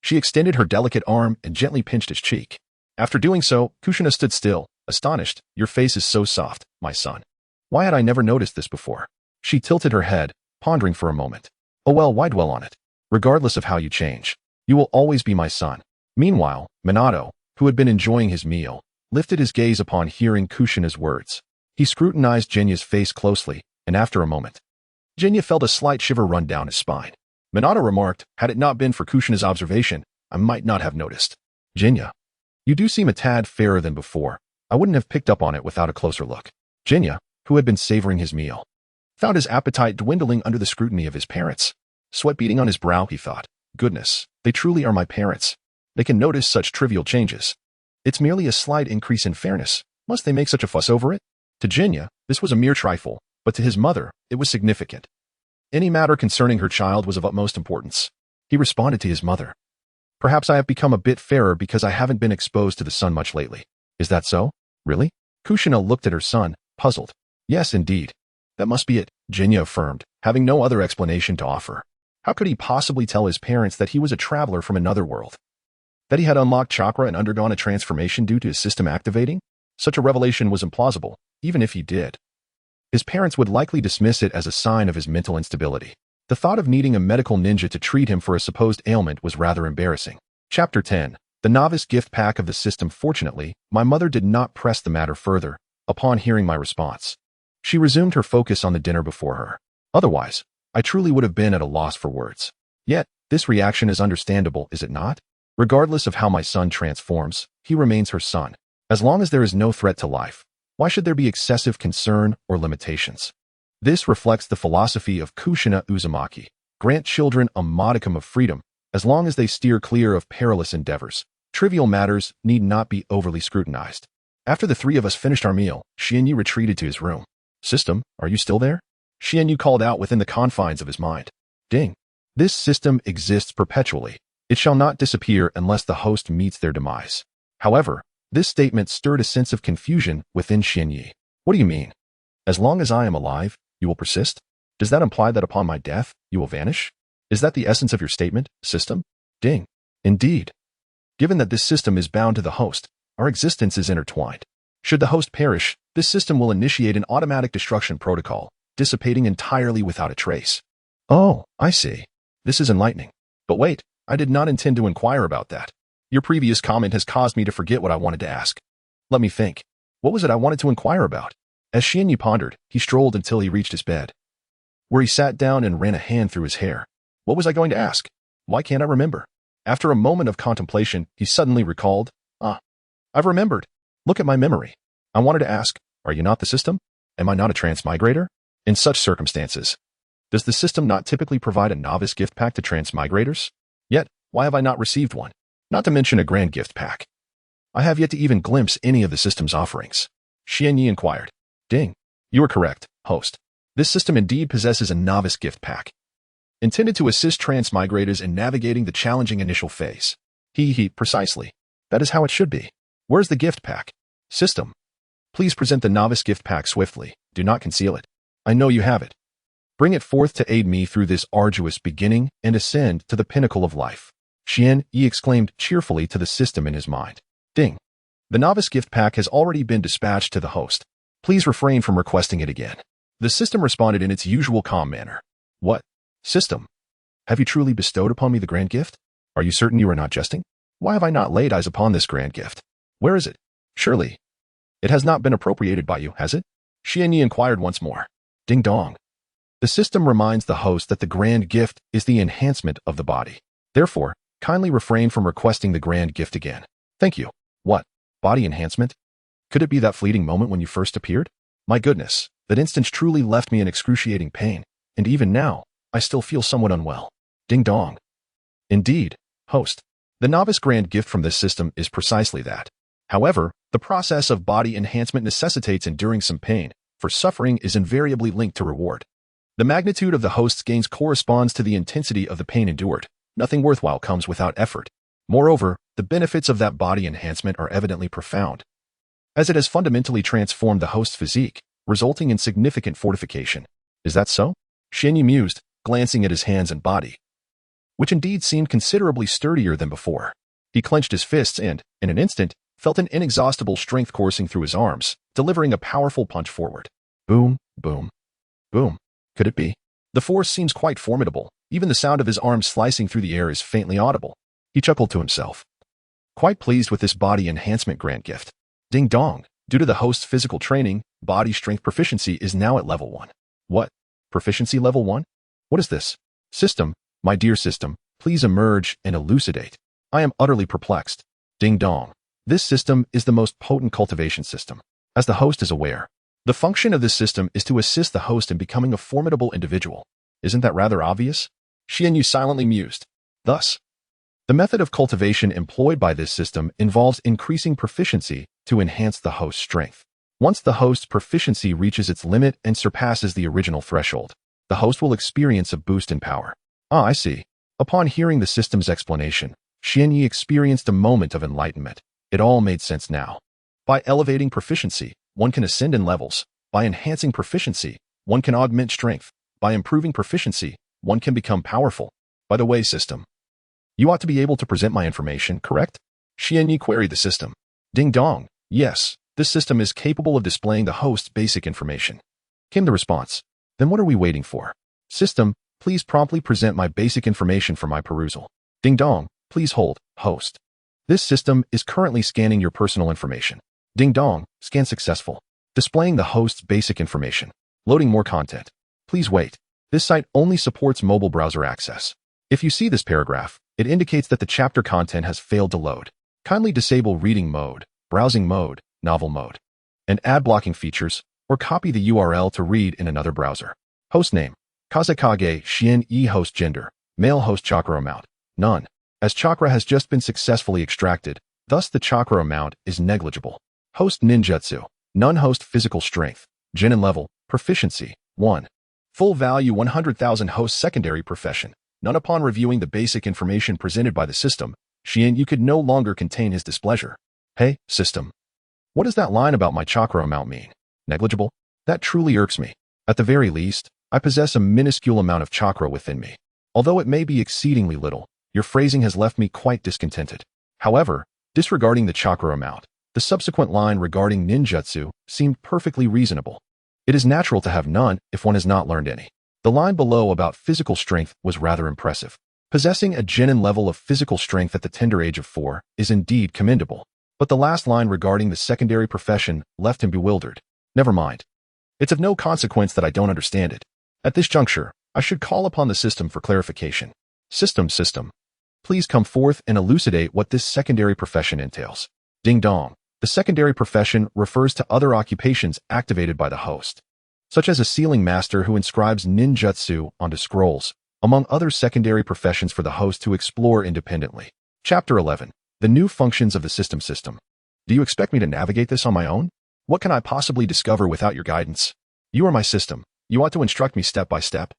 she extended her delicate arm and gently pinched his cheek. After doing so, Kushina stood still, astonished. "Your face is so soft, my son. Why had I never noticed this before?" She tilted her head, pondering for a moment. "Oh well, why dwell on it? Regardless of how you change, you will always be my son." Meanwhile, Minato, who had been enjoying his meal, lifted his gaze upon hearing Kushina's words. He scrutinized Jinya's face closely, and after a moment, Jinya felt a slight shiver run down his spine. Minato remarked, "Had it not been for Kushina's observation, I might not have noticed. Jinya, you do seem a tad fairer than before. I wouldn't have picked up on it without a closer look." Jinya, who had been savoring his meal, found his appetite dwindling under the scrutiny of his parents. Sweat beading on his brow, he thought, "Goodness, they truly are my parents. They can notice such trivial changes. It's merely a slight increase in fairness. Must they make such a fuss over it?" To Jinya, this was a mere trifle, but to his mother, it was significant. Any matter concerning her child was of utmost importance. He responded to his mother, "Perhaps I have become a bit fairer because I haven't been exposed to the sun much lately." "Is that so? Really?" Kushina looked at her son, puzzled. "Yes, indeed. That must be it," Jinya affirmed, having no other explanation to offer. How could he possibly tell his parents that he was a traveler from another world? That he had unlocked chakra and undergone a transformation due to his system activating? Such a revelation was implausible, even if he did. His parents would likely dismiss it as a sign of his mental instability. The thought of needing a medical ninja to treat him for a supposed ailment was rather embarrassing. Chapter 10. The Novice Gift Pack of the System. Fortunately, my mother did not press the matter further upon hearing my response. She resumed her focus on the dinner before her. Otherwise, I truly would have been at a loss for words. Yet, this reaction is understandable, is it not? Regardless of how my son transforms, he remains her son. As long as there is no threat to life, why should there be excessive concern or limitations? This reflects the philosophy of Kushina Uzumaki. Grant children a modicum of freedom, as long as they steer clear of perilous endeavors. Trivial matters need not be overly scrutinized. After the three of us finished our meal, Xianyu retreated to his room. "System, are you still there?" Xianyu called out within the confines of his mind. Ding. This system exists perpetually. It shall not disappear unless the host meets their demise. However, this statement stirred a sense of confusion within Xianyu. "What do you mean? As long as I am alive, you will persist? Does that imply that upon my death, you will vanish? Is that the essence of your statement, system?" Ding. Indeed. Given that this system is bound to the host, our existence is intertwined. Should the host perish, this system will initiate an automatic destruction protocol, dissipating entirely without a trace. Oh, I see. This is enlightening. But wait, I did not intend to inquire about that. Your previous comment has caused me to forget what I wanted to ask. Let me think. What was it I wanted to inquire about? As Xianyu pondered, he strolled until he reached his bed, where he sat down and ran a hand through his hair. What was I going to ask? Why can't I remember? After a moment of contemplation, he suddenly recalled, I've remembered. Look at my memory. I wanted to ask, are you not the system? Am I not a transmigrator? In such circumstances, does the system not typically provide a novice gift pack to transmigrators? Yet, why have I not received one? Not to mention a grand gift pack. I have yet to even glimpse any of the system's offerings. Xianyi inquired. Ding. You are correct, host. This system indeed possesses a novice gift pack, intended to assist transmigrators in navigating the challenging initial phase. Precisely. That is how it should be. Where's the gift pack? System. Please present the novice gift pack swiftly. Do not conceal it. I know you have it. Bring it forth to aid me through this arduous beginning and ascend to the pinnacle of life. Xianyi exclaimed cheerfully to the system in his mind. Ding. The novice gift pack has already been dispatched to the host. Please refrain from requesting it again. The system responded in its usual calm manner. What? System. Have you truly bestowed upon me the grand gift? Are you certain you are not jesting? Why have I not laid eyes upon this grand gift? Where is it? Surely. It has not been appropriated by you, has it? Xianyi inquired once more. Ding dong. The system reminds the host that the grand gift is the enhancement of the body. Therefore, kindly refrain from requesting the grand gift again. Thank you. What? Body enhancement? Could it be that fleeting moment when you first appeared? My goodness, that instant truly left me in excruciating pain, and even now, I still feel somewhat unwell. Ding dong. Indeed, host. The novice grand gift from this system is precisely that. However, the process of body enhancement necessitates enduring some pain, for suffering is invariably linked to reward. The magnitude of the host's gains corresponds to the intensity of the pain endured. Nothing worthwhile comes without effort. Moreover, the benefits of that body enhancement are evidently profound, as it has fundamentally transformed the host's physique, resulting in significant fortification. Is that so? Xianyi mused, glancing at his hands and body, which indeed seemed considerably sturdier than before. He clenched his fists and, in an instant, felt an inexhaustible strength coursing through his arms, delivering a powerful punch forward. Boom, boom, boom. Could it be? The force seems quite formidable. Even the sound of his arms slicing through the air is faintly audible. He chuckled to himself, quite pleased with this body enhancement grand gift. Ding dong. Due to the host's physical training, body strength proficiency is now at level 1. What? Proficiency level 1? What is this? System, my dear system, please emerge and elucidate. I am utterly perplexed. Ding dong. This system is the most potent cultivation system. As the host is aware, the function of this system is to assist the host in becoming a formidable individual. Isn't that rather obvious? Xianyu silently mused. Thus, the method of cultivation employed by this system involves increasing proficiency to enhance the host's strength. Once the host's proficiency reaches its limit and surpasses the original threshold, the host will experience a boost in power. Ah, I see. Upon hearing the system's explanation, Xianyi experienced a moment of enlightenment. It all made sense now. By elevating proficiency, one can ascend in levels. By enhancing proficiency, one can augment strength. By improving proficiency, one can become powerful. By the way, system, you ought to be able to present my information, correct? Xianyi queried the system. Ding dong. Yes, this system is capable of displaying the host's basic information. Came the response. Then what are we waiting for? System, please promptly present my basic information for my perusal. Ding dong. Please hold, host. This system is currently scanning your personal information. Ding dong. Scan successful. Displaying the host's basic information. Loading more content. Please wait. This site only supports mobile browser access. If you see this paragraph, it indicates that the chapter content has failed to load. Kindly disable reading mode, browsing mode, novel mode, and ad blocking features, or copy the URL to read in another browser. Host name, Kazekage Xianyi. Host gender, male. Host chakra amount, none. As chakra has just been successfully extracted, thus the chakra amount is negligible. Host ninjutsu, none. Host physical strength, genin level, proficiency, 1. Full value 100,000. Host secondary profession, none. Upon reviewing the basic information presented by the system, Xianyi could no longer contain his displeasure. Hey, system. What does that line about my chakra amount mean? Negligible? That truly irks me. At the very least, I possess a minuscule amount of chakra within me. Although it may be exceedingly little, your phrasing has left me quite discontented. However, disregarding the chakra amount, the subsequent line regarding ninjutsu seemed perfectly reasonable. It is natural to have none if one has not learned any. The line below about physical strength was rather impressive. Possessing a genin level of physical strength at the tender age of 4 is indeed commendable. But the last line regarding the secondary profession left him bewildered. Never mind. It's of no consequence that I don't understand it. At this juncture, I should call upon the system for clarification. System, please come forth and elucidate what this secondary profession entails. Ding dong. The secondary profession refers to other occupations activated by the host, such as a sealing master who inscribes ninjutsu onto scrolls, among other secondary professions for the host to explore independently. Chapter 11. The new functions of the system. Do you expect me to navigate this on my own? What can I possibly discover without your guidance? You are my system. You ought to instruct me step by step.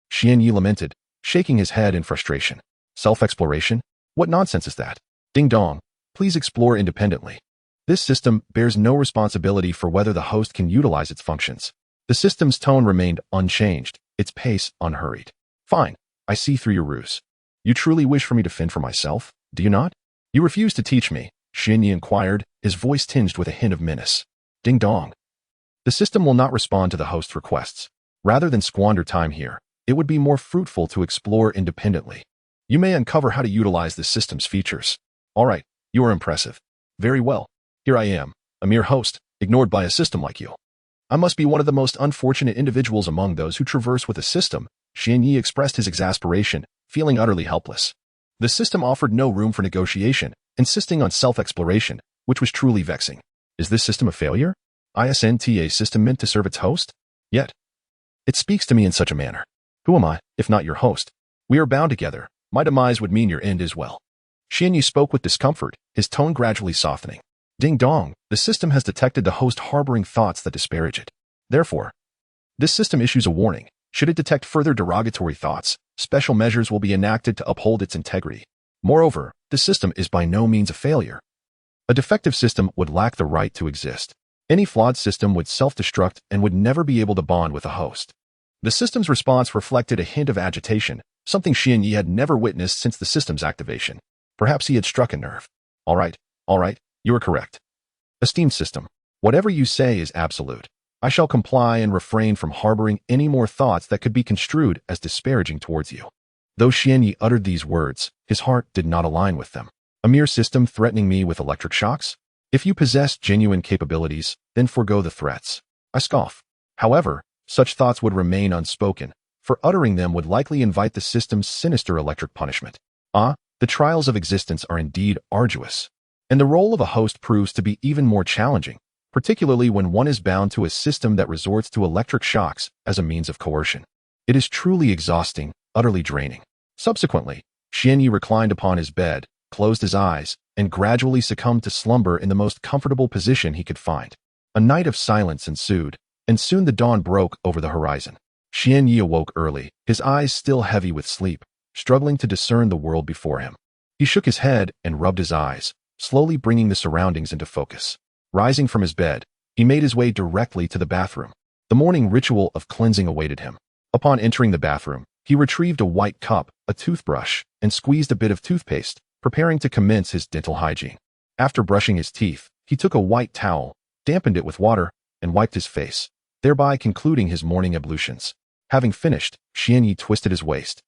Xianyi lamented, shaking his head in frustration. Self-exploration? What nonsense is that? Ding dong. Please explore independently. This system bears no responsibility for whether the host can utilize its functions. The system's tone remained unchanged, its pace unhurried. Fine, I see through your ruse. You truly wish for me to fend for myself, do you not? You refuse to teach me, Xianyi inquired, his voice tinged with a hint of menace. Ding dong. The system will not respond to the host's requests. Rather than squander time here, it would be more fruitful to explore independently. You may uncover how to utilize the system's features. All right, you are impressive. Very well. Here I am, a mere host, ignored by a system like you. I must be one of the most unfortunate individuals among those who traverse with a system. Xianyi expressed his exasperation, feeling utterly helpless. The system offered no room for negotiation, insisting on self-exploration, which was truly vexing. Is this system a failure? Isn't a system meant to serve its host? Yet, it speaks to me in such a manner. Who am I, if not your host? We are bound together. My demise would mean your end as well. Xianyi spoke with discomfort, his tone gradually softening. Ding dong, the system has detected the host harboring thoughts that disparage it. Therefore, this system issues a warning. Should it detect further derogatory thoughts, special measures will be enacted to uphold its integrity. Moreover, the system is by no means a failure. A defective system would lack the right to exist. Any flawed system would self-destruct and would never be able to bond with a host. The system's response reflected a hint of agitation, something Xianyi had never witnessed since the system's activation. Perhaps he had struck a nerve. All right, you are correct. Esteemed system, whatever you say is absolute. I shall comply and refrain from harboring any more thoughts that could be construed as disparaging towards you. Though Xianyi uttered these words, his heart did not align with them. A mere system threatening me with electric shocks? If you possess genuine capabilities, then forego the threats. I scoff. However, such thoughts would remain unspoken, for uttering them would likely invite the system's sinister electric punishment. The trials of existence are indeed arduous, and the role of a host proves to be even more challenging, particularly when one is bound to a system that resorts to electric shocks as a means of coercion. It is truly exhausting, utterly draining. Subsequently, Xianyi reclined upon his bed, closed his eyes, and gradually succumbed to slumber in the most comfortable position he could find. A night of silence ensued, and soon the dawn broke over the horizon. Xianyi awoke early, his eyes still heavy with sleep, struggling to discern the world before him. He shook his head and rubbed his eyes, slowly bringing the surroundings into focus. Rising from his bed, he made his way directly to the bathroom. The morning ritual of cleansing awaited him. Upon entering the bathroom, he retrieved a white cup, a toothbrush, and squeezed a bit of toothpaste, preparing to commence his dental hygiene. After brushing his teeth, he took a white towel, dampened it with water, and wiped his face, thereby concluding his morning ablutions. Having finished, Xianyi twisted his waist,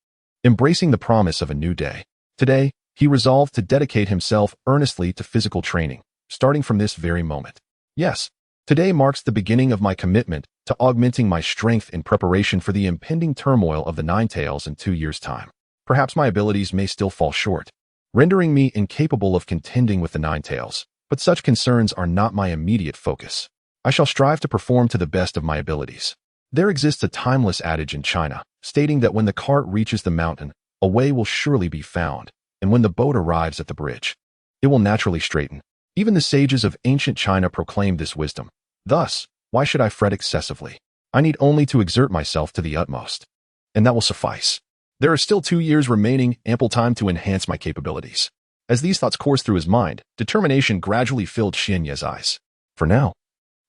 embracing the promise of a new day. Today, he resolved to dedicate himself earnestly to physical training, starting from this very moment. Yes, today marks the beginning of my commitment to augmenting my strength in preparation for the impending turmoil of the Nine Tails in 2 years' time. Perhaps my abilities may still fall short, rendering me incapable of contending with the Nine Tails, but such concerns are not my immediate focus. I shall strive to perform to the best of my abilities. There exists a timeless adage in China, stating that when the cart reaches the mountain, a way will surely be found, and when the boat arrives at the bridge, it will naturally straighten. Even the sages of ancient China proclaimed this wisdom. Thus, why should I fret excessively? I need only to exert myself to the utmost, and that will suffice. There are still 2 years remaining, ample time to enhance my capabilities. As these thoughts coursed through his mind, determination gradually filled Xianyi's eyes. For now,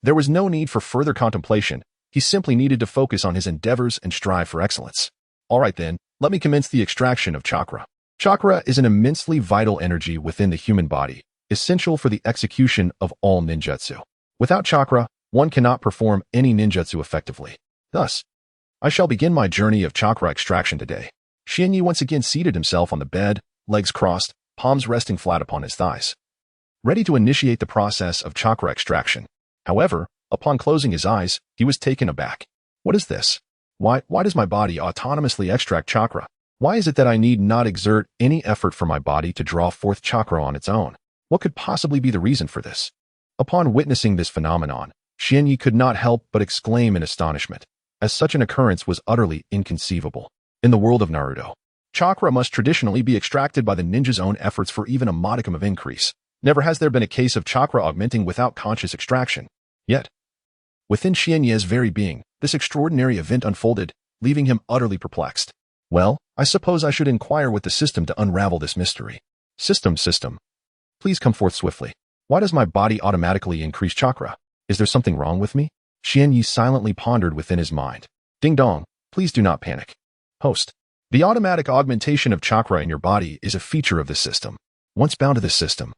there was no need for further contemplation. He simply needed to focus on his endeavors and strive for excellence. All right then, let me commence the extraction of chakra. Chakra is an immensely vital energy within the human body, essential for the execution of all ninjutsu. Without chakra, one cannot perform any ninjutsu effectively. Thus, I shall begin my journey of chakra extraction today. Xianyi once again seated himself on the bed, legs crossed, palms resting flat upon his thighs, ready to initiate the process of chakra extraction. However, upon closing his eyes, he was taken aback. What is this? Why does my body autonomously extract chakra? Why is it that I need not exert any effort for my body to draw forth chakra on its own? What could possibly be the reason for this? Upon witnessing this phenomenon, Xianyi could not help but exclaim in astonishment, as such an occurrence was utterly inconceivable. In the world of Naruto, chakra must traditionally be extracted by the ninja's own efforts for even a modicum of increase. Never has there been a case of chakra augmenting without conscious extraction. Yet, within Xianye's very being, this extraordinary event unfolded, leaving him utterly perplexed. Well, I suppose I should inquire with the system to unravel this mystery. System, please come forth swiftly. Why does my body automatically increase chakra? Is there something wrong with me? Xianyi silently pondered within his mind. Ding dong, please do not panic. Host. The automatic augmentation of chakra in your body is a feature of this system. Once bound to this system,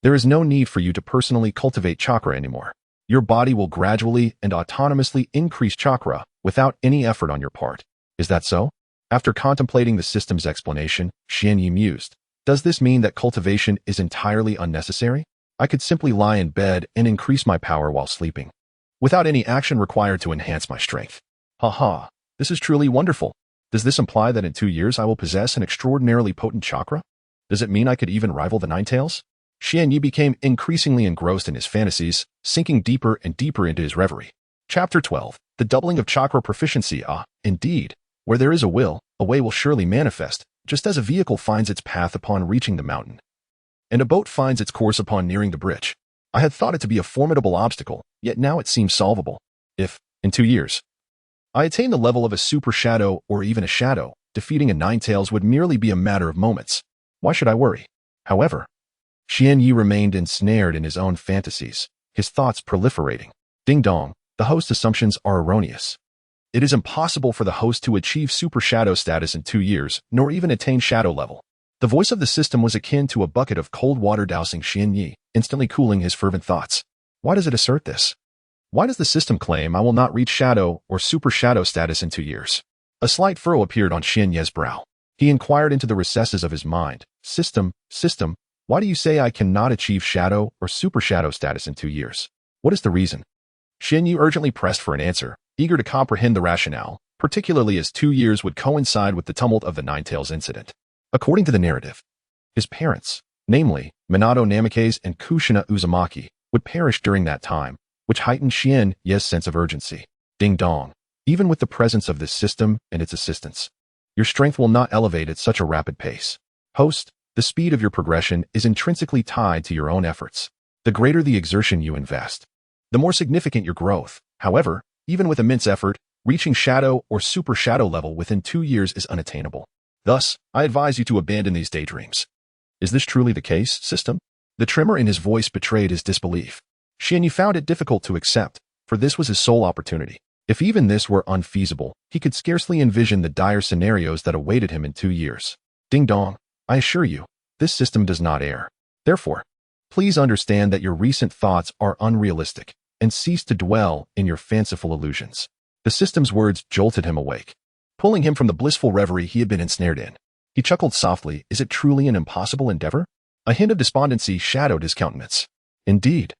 there is no need for you to personally cultivate chakra anymore. Your body will gradually and autonomously increase chakra without any effort on your part. Is that so? After contemplating the system's explanation, Xianyi mused. Does this mean that cultivation is entirely unnecessary? I could simply lie in bed and increase my power while sleeping, without any action required to enhance my strength. Haha, this is truly wonderful. Does this imply that in 2 years I will possess an extraordinarily potent chakra? Does it mean I could even rival the Ninetales? Xianyi became increasingly engrossed in his fantasies, sinking deeper and deeper into his reverie. Chapter 12. The doubling of chakra proficiency. Indeed, where there is a will, a way will surely manifest, just as a vehicle finds its path upon reaching the mountain, and a boat finds its course upon nearing the bridge. I had thought it to be a formidable obstacle, yet now it seems solvable. If, in 2 years, I attain the level of a super shadow or even a shadow, defeating a Ninetales would merely be a matter of moments. Why should I worry? However, Xianyi remained ensnared in his own fantasies, his thoughts proliferating. Ding dong, the host's assumptions are erroneous. It is impossible for the host to achieve super shadow status in 2 years, nor even attain shadow level. The voice of the system was akin to a bucket of cold water dousing Xianyi, instantly cooling his fervent thoughts. Why does it assert this? Why does the system claim I will not reach shadow or super shadow status in 2 years? A slight furrow appeared on Xianye's brow. He inquired into the recesses of his mind. System, why do you say I cannot achieve shadow or super shadow status in 2 years? What is the reason? Xianyi urgently pressed for an answer, eager to comprehend the rationale, particularly as 2 years would coincide with the tumult of the Ninetales incident. According to the narrative, his parents, namely Minato Namikaze and Kushina Uzumaki, would perish during that time, which heightened Xianye's sense of urgency. Ding dong. Even with the presence of this system and its assistance, your strength will not elevate at such a rapid pace. Host, the speed of your progression is intrinsically tied to your own efforts. The greater the exertion you invest, the more significant your growth. However, even with immense effort, reaching shadow or super shadow level within 2 years is unattainable. Thus, I advise you to abandon these daydreams. Is this truly the case, system? The tremor in his voice betrayed his disbelief. Xianyi found it difficult to accept, for this was his sole opportunity. If even this were unfeasible, he could scarcely envision the dire scenarios that awaited him in 2 years. Ding dong, I assure you, this system does not err. Therefore, please understand that your recent thoughts are unrealistic, and cease to dwell in your fanciful illusions. The system's words jolted him awake, pulling him from the blissful reverie he had been ensnared in. He chuckled softly. Is it truly an impossible endeavor? A hint of despondency shadowed his countenance. Indeed,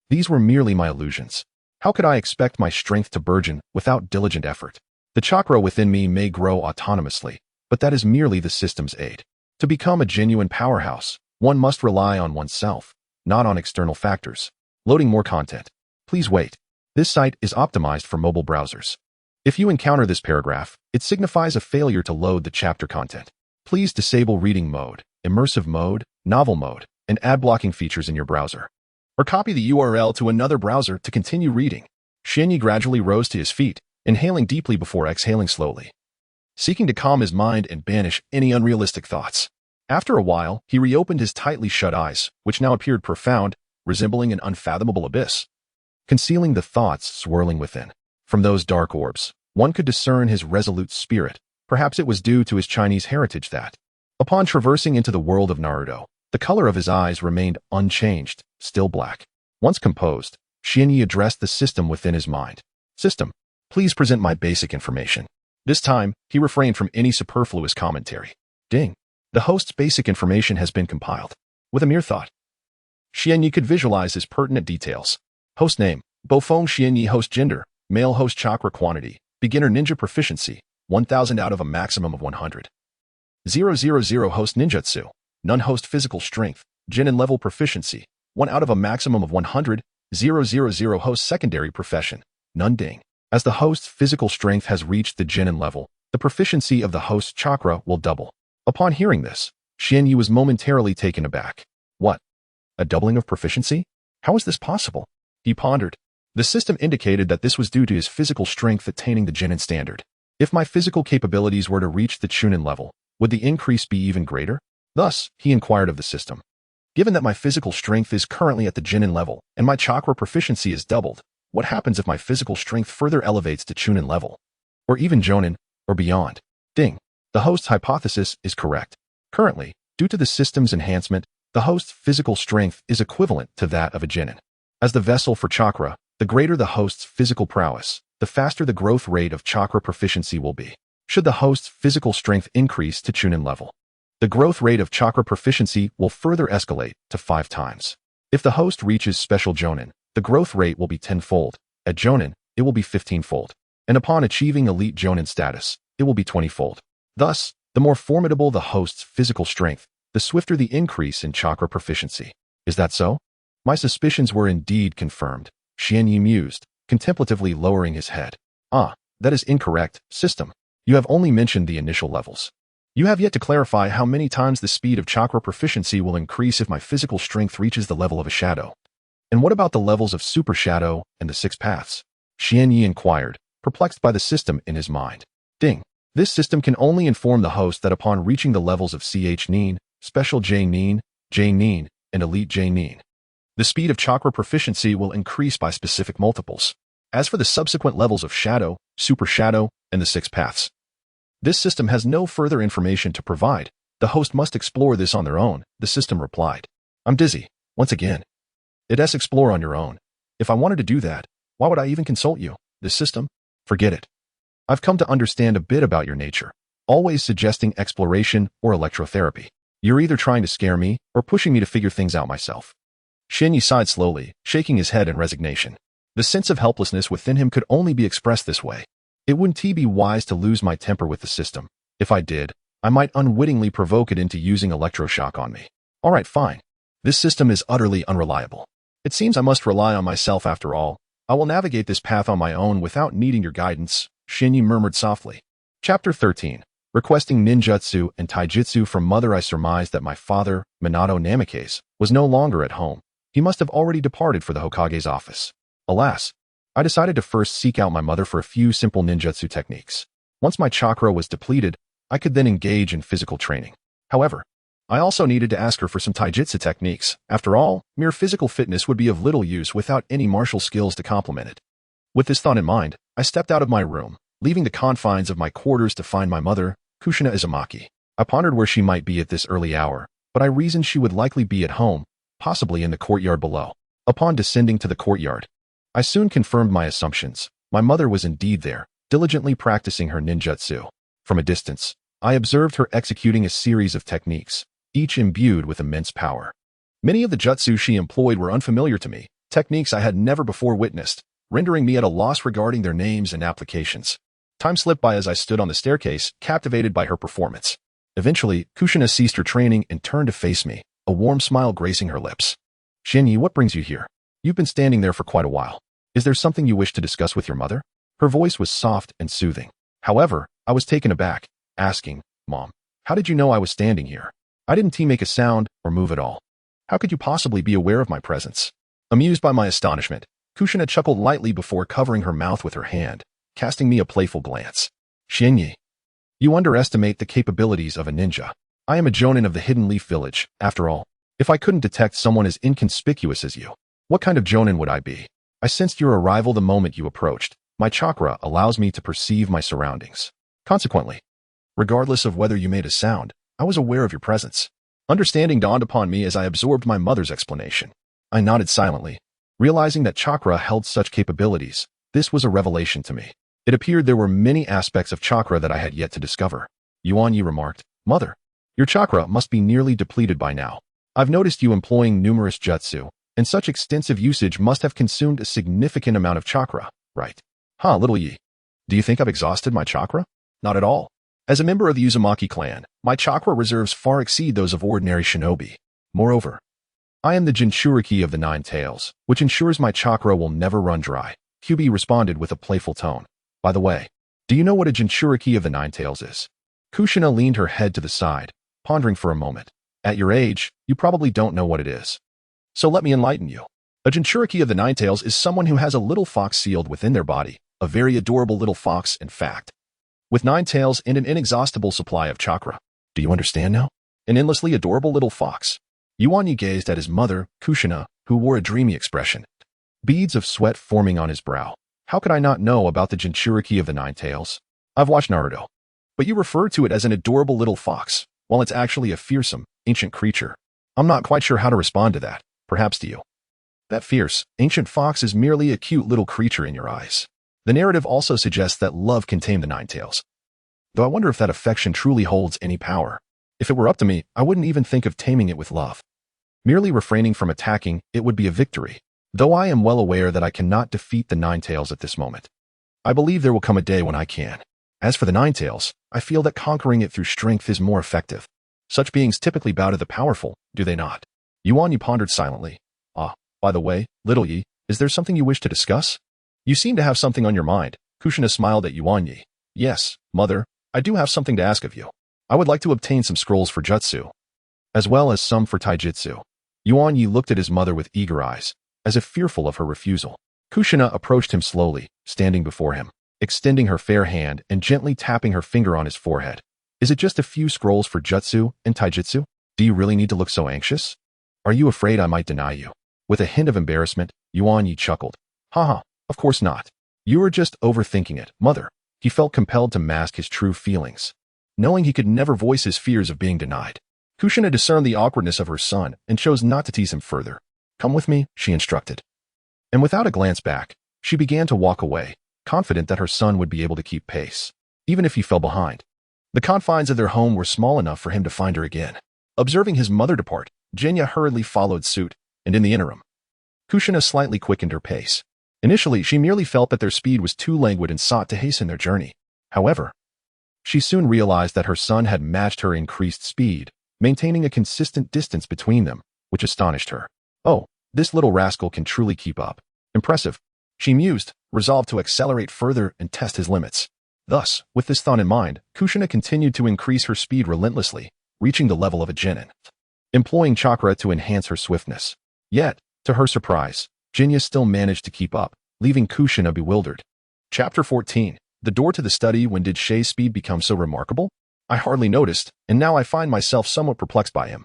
these were merely my illusions. How could I expect my strength to burgeon without diligent effort? The chakra within me may grow autonomously, but that is merely the system's aid. To become a genuine powerhouse, one must rely on oneself, not on external factors. Loading more content. Please wait. This site is optimized for mobile browsers. If you encounter this paragraph, it signifies a failure to load the chapter content. Please disable reading mode, immersive mode, novel mode, and ad blocking features in your browser. Or copy the URL to another browser to continue reading. Xianyi gradually rose to his feet, inhaling deeply before exhaling slowly, seeking to calm his mind and banish any unrealistic thoughts. After a while, he reopened his tightly shut eyes, which now appeared profound, resembling an unfathomable abyss, concealing the thoughts swirling within. From those dark orbs, one could discern his resolute spirit. Perhaps it was due to his Chinese heritage that, upon traversing into the world of Naruto, the color of his eyes remained unchanged, still black. Once composed, Xianyi addressed the system within his mind. System, please present my basic information. This time, he refrained from any superfluous commentary. Ding. The host's basic information has been compiled. With a mere thought, Xianyi could visualize his pertinent details. Host name, Bofeng Xianyi. Host gender, male. Host chakra quantity, beginner ninja proficiency, 1000 out of a maximum of 100. 000 host ninjutsu, none. Host physical strength, genin level proficiency, 1 out of a maximum of 100. 000 host secondary profession, none. Ding. As the host's physical strength has reached the genin level, the proficiency of the host's chakra will double. Upon hearing this, Xianyi was momentarily taken aback. What? A doubling of proficiency? How is this possible? He pondered. The system indicated that this was due to his physical strength attaining the Genin standard. If my physical capabilities were to reach the Chunin level, would the increase be even greater? Thus, he inquired of the system. Given that my physical strength is currently at the Genin level and my chakra proficiency is doubled, what happens if my physical strength further elevates to Chunin level? Or even Jonin, or beyond? Ding. The host's hypothesis is correct. Currently, due to the system's enhancement, the host's physical strength is equivalent to that of a Genin. As the vessel for chakra, the greater the host's physical prowess, the faster the growth rate of chakra proficiency will be. Should the host's physical strength increase to Chunin level, the growth rate of chakra proficiency will further escalate to 5 times. If the host reaches special Jonin, the growth rate will be 10-fold. At Jonin, it will be 15-fold. And upon achieving elite Jonin status, it will be 20-fold. Thus, the more formidable the host's physical strength, the swifter the increase in chakra proficiency. Is that so? My suspicions were indeed confirmed. Xianyi mused, contemplatively lowering his head. Ah, that is incorrect, system. You have only mentioned the initial levels. You have yet to clarify how many times the speed of chakra proficiency will increase if my physical strength reaches the level of a shadow. And what about the levels of super shadow and the 6 paths? Xianyi inquired, perplexed by the system in his mind. Ding. This system can only inform the host that upon reaching the levels of CH Nin, Special J Nin, and Elite J Nin, the speed of chakra proficiency will increase by specific multiples. As for the subsequent levels of shadow, super shadow, and the 6 paths, this system has no further information to provide. The host must explore this on their own, the system replied. I'm dizzy, once again. It's explore on your own. If I wanted to do that, why would I even consult you? This system? Forget it. I've come to understand a bit about your nature, always suggesting exploration or electrotherapy. You're either trying to scare me or pushing me to figure things out myself. Xianyi sighed slowly, shaking his head in resignation. The sense of helplessness within him could only be expressed this way. It wouldn't be wise to lose my temper with the system. If I did, I might unwittingly provoke it into using electroshock on me. All right, fine. This system is utterly unreliable. It seems I must rely on myself after all. I will navigate this path on my own without needing your guidance, Xianyi murmured softly. Chapter 13. Requesting ninjutsu and taijutsu from mother. I surmised that my father, Minato Namikaze, was no longer at home. He must have already departed for the Hokage's office. Alas, I decided to first seek out my mother for a few simple ninjutsu techniques. Once my chakra was depleted, I could then engage in physical training. However, I also needed to ask her for some taijutsu techniques. After all, mere physical fitness would be of little use without any martial skills to complement it. With this thought in mind, I stepped out of my room, leaving the confines of my quarters to find my mother, Kushina Uzumaki. I pondered where she might be at this early hour, but I reasoned she would likely be at home, possibly in the courtyard below. Upon descending to the courtyard, I soon confirmed my assumptions. My mother was indeed there, diligently practicing her ninjutsu. From a distance, I observed her executing a series of techniques, each imbued with immense power. Many of the jutsu she employed were unfamiliar to me, techniques I had never before witnessed, rendering me at a loss regarding their names and applications. Time slipped by as I stood on the staircase, captivated by her performance. Eventually, Kushina ceased her training and turned to face me, a warm smile gracing her lips. Xianyi, what brings you here? You've been standing there for quite a while. Is there something you wish to discuss with your mother? Her voice was soft and soothing. However, I was taken aback, asking, Mom, how did you know I was standing here? I didn't make a sound or move at all. How could you possibly be aware of my presence? Amused by my astonishment, Kushina chuckled lightly before covering her mouth with her hand, casting me a playful glance. Xianyi, you underestimate the capabilities of a ninja. I am a jonin of the Hidden Leaf Village, after all. If I couldn't detect someone as inconspicuous as you, what kind of jonin would I be? I sensed your arrival the moment you approached. My chakra allows me to perceive my surroundings. Consequently, regardless of whether you made a sound, I was aware of your presence. Understanding dawned upon me as I absorbed my mother's explanation. I nodded silently, realizing that chakra held such capabilities. This was a revelation to me. It appeared there were many aspects of chakra that I had yet to discover. Yuan Yi remarked, Mother, your chakra must be nearly depleted by now. I've noticed you employing numerous jutsu, and such extensive usage must have consumed a significant amount of chakra, right? Little Yi. Do you think I've exhausted my chakra? Not at all. As a member of the Uzumaki clan, my chakra reserves far exceed those of ordinary shinobi. Moreover, I am the Jinchuriki of the 9 tails, which ensures my chakra will never run dry. Kyubi responded with a playful tone. By the way, do you know what a Jinchuriki of the 9 tails is? Kushina leaned her head to the side, pondering for a moment. At your age, you probably don't know what it is. So let me enlighten you. A Jinchuriki of the Nine Tails is someone who has a little fox sealed within their body, a very adorable little fox, in fact, with 9 tails and an inexhaustible supply of chakra. Do you understand now? An endlessly adorable little fox. Yuanyi gazed at his mother, Kushina, who wore a dreamy expression, beads of sweat forming on his brow. How could I not know about the Jinchuriki of the Nine Tails? I've watched Naruto. But you refer to it as an adorable little fox, while it's actually a fearsome, ancient creature. I'm not quite sure how to respond to that. Perhaps do you? That fierce, ancient fox is merely a cute little creature in your eyes. The narrative also suggests that love can tame the Nine Tails. Though I wonder if that affection truly holds any power. If it were up to me, I wouldn't even think of taming it with love. Merely refraining from attacking, it would be a victory. Though I am well aware that I cannot defeat the Nine Tails at this moment. I believe there will come a day when I can. As for the Nine Tails, I feel that conquering it through strength is more effective. Such beings typically bow to the powerful, do they not? Yuanyi pondered silently. Ah, by the way, little Yi, is there something you wish to discuss? You seem to have something on your mind. Kushina smiled at Yuanyi. Yes, mother, I do have something to ask of you. I would like to obtain some scrolls for jutsu, as well as some for taijutsu. Yuanyi looked at his mother with eager eyes, as if fearful of her refusal. Kushina approached him slowly, standing before him, extending her fair hand and gently tapping her finger on his forehead. Is it just a few scrolls for jutsu and taijutsu? Do you really need to look so anxious? Are you afraid I might deny you? With a hint of embarrassment, Yuanyi chuckled. Haha, of course not. You are just overthinking it, mother. He felt compelled to mask his true feelings, knowing he could never voice his fears of being denied. Kushina discerned the awkwardness of her son and chose not to tease him further. Come with me, she instructed. And without a glance back, she began to walk away, confident that her son would be able to keep pace, even if he fell behind. The confines of their home were small enough for him to find her again. Observing his mother depart, Jinya hurriedly followed suit, and in the interim, Kushina slightly quickened her pace. Initially, she merely felt that their speed was too languid and sought to hasten their journey. However, she soon realized that her son had matched her increased speed, maintaining a consistent distance between them, which astonished her. Oh, this little rascal can truly keep up. Impressive, she mused, resolved to accelerate further and test his limits. Thus, with this thought in mind, Kushina continued to increase her speed relentlessly, reaching the level of a genin, employing chakra to enhance her swiftness. Yet, to her surprise, Jinya still managed to keep up, leaving Kushina bewildered. Chapter 14. The door to the study. When did Shei's speed become so remarkable? I hardly noticed, and now I find myself somewhat perplexed by him.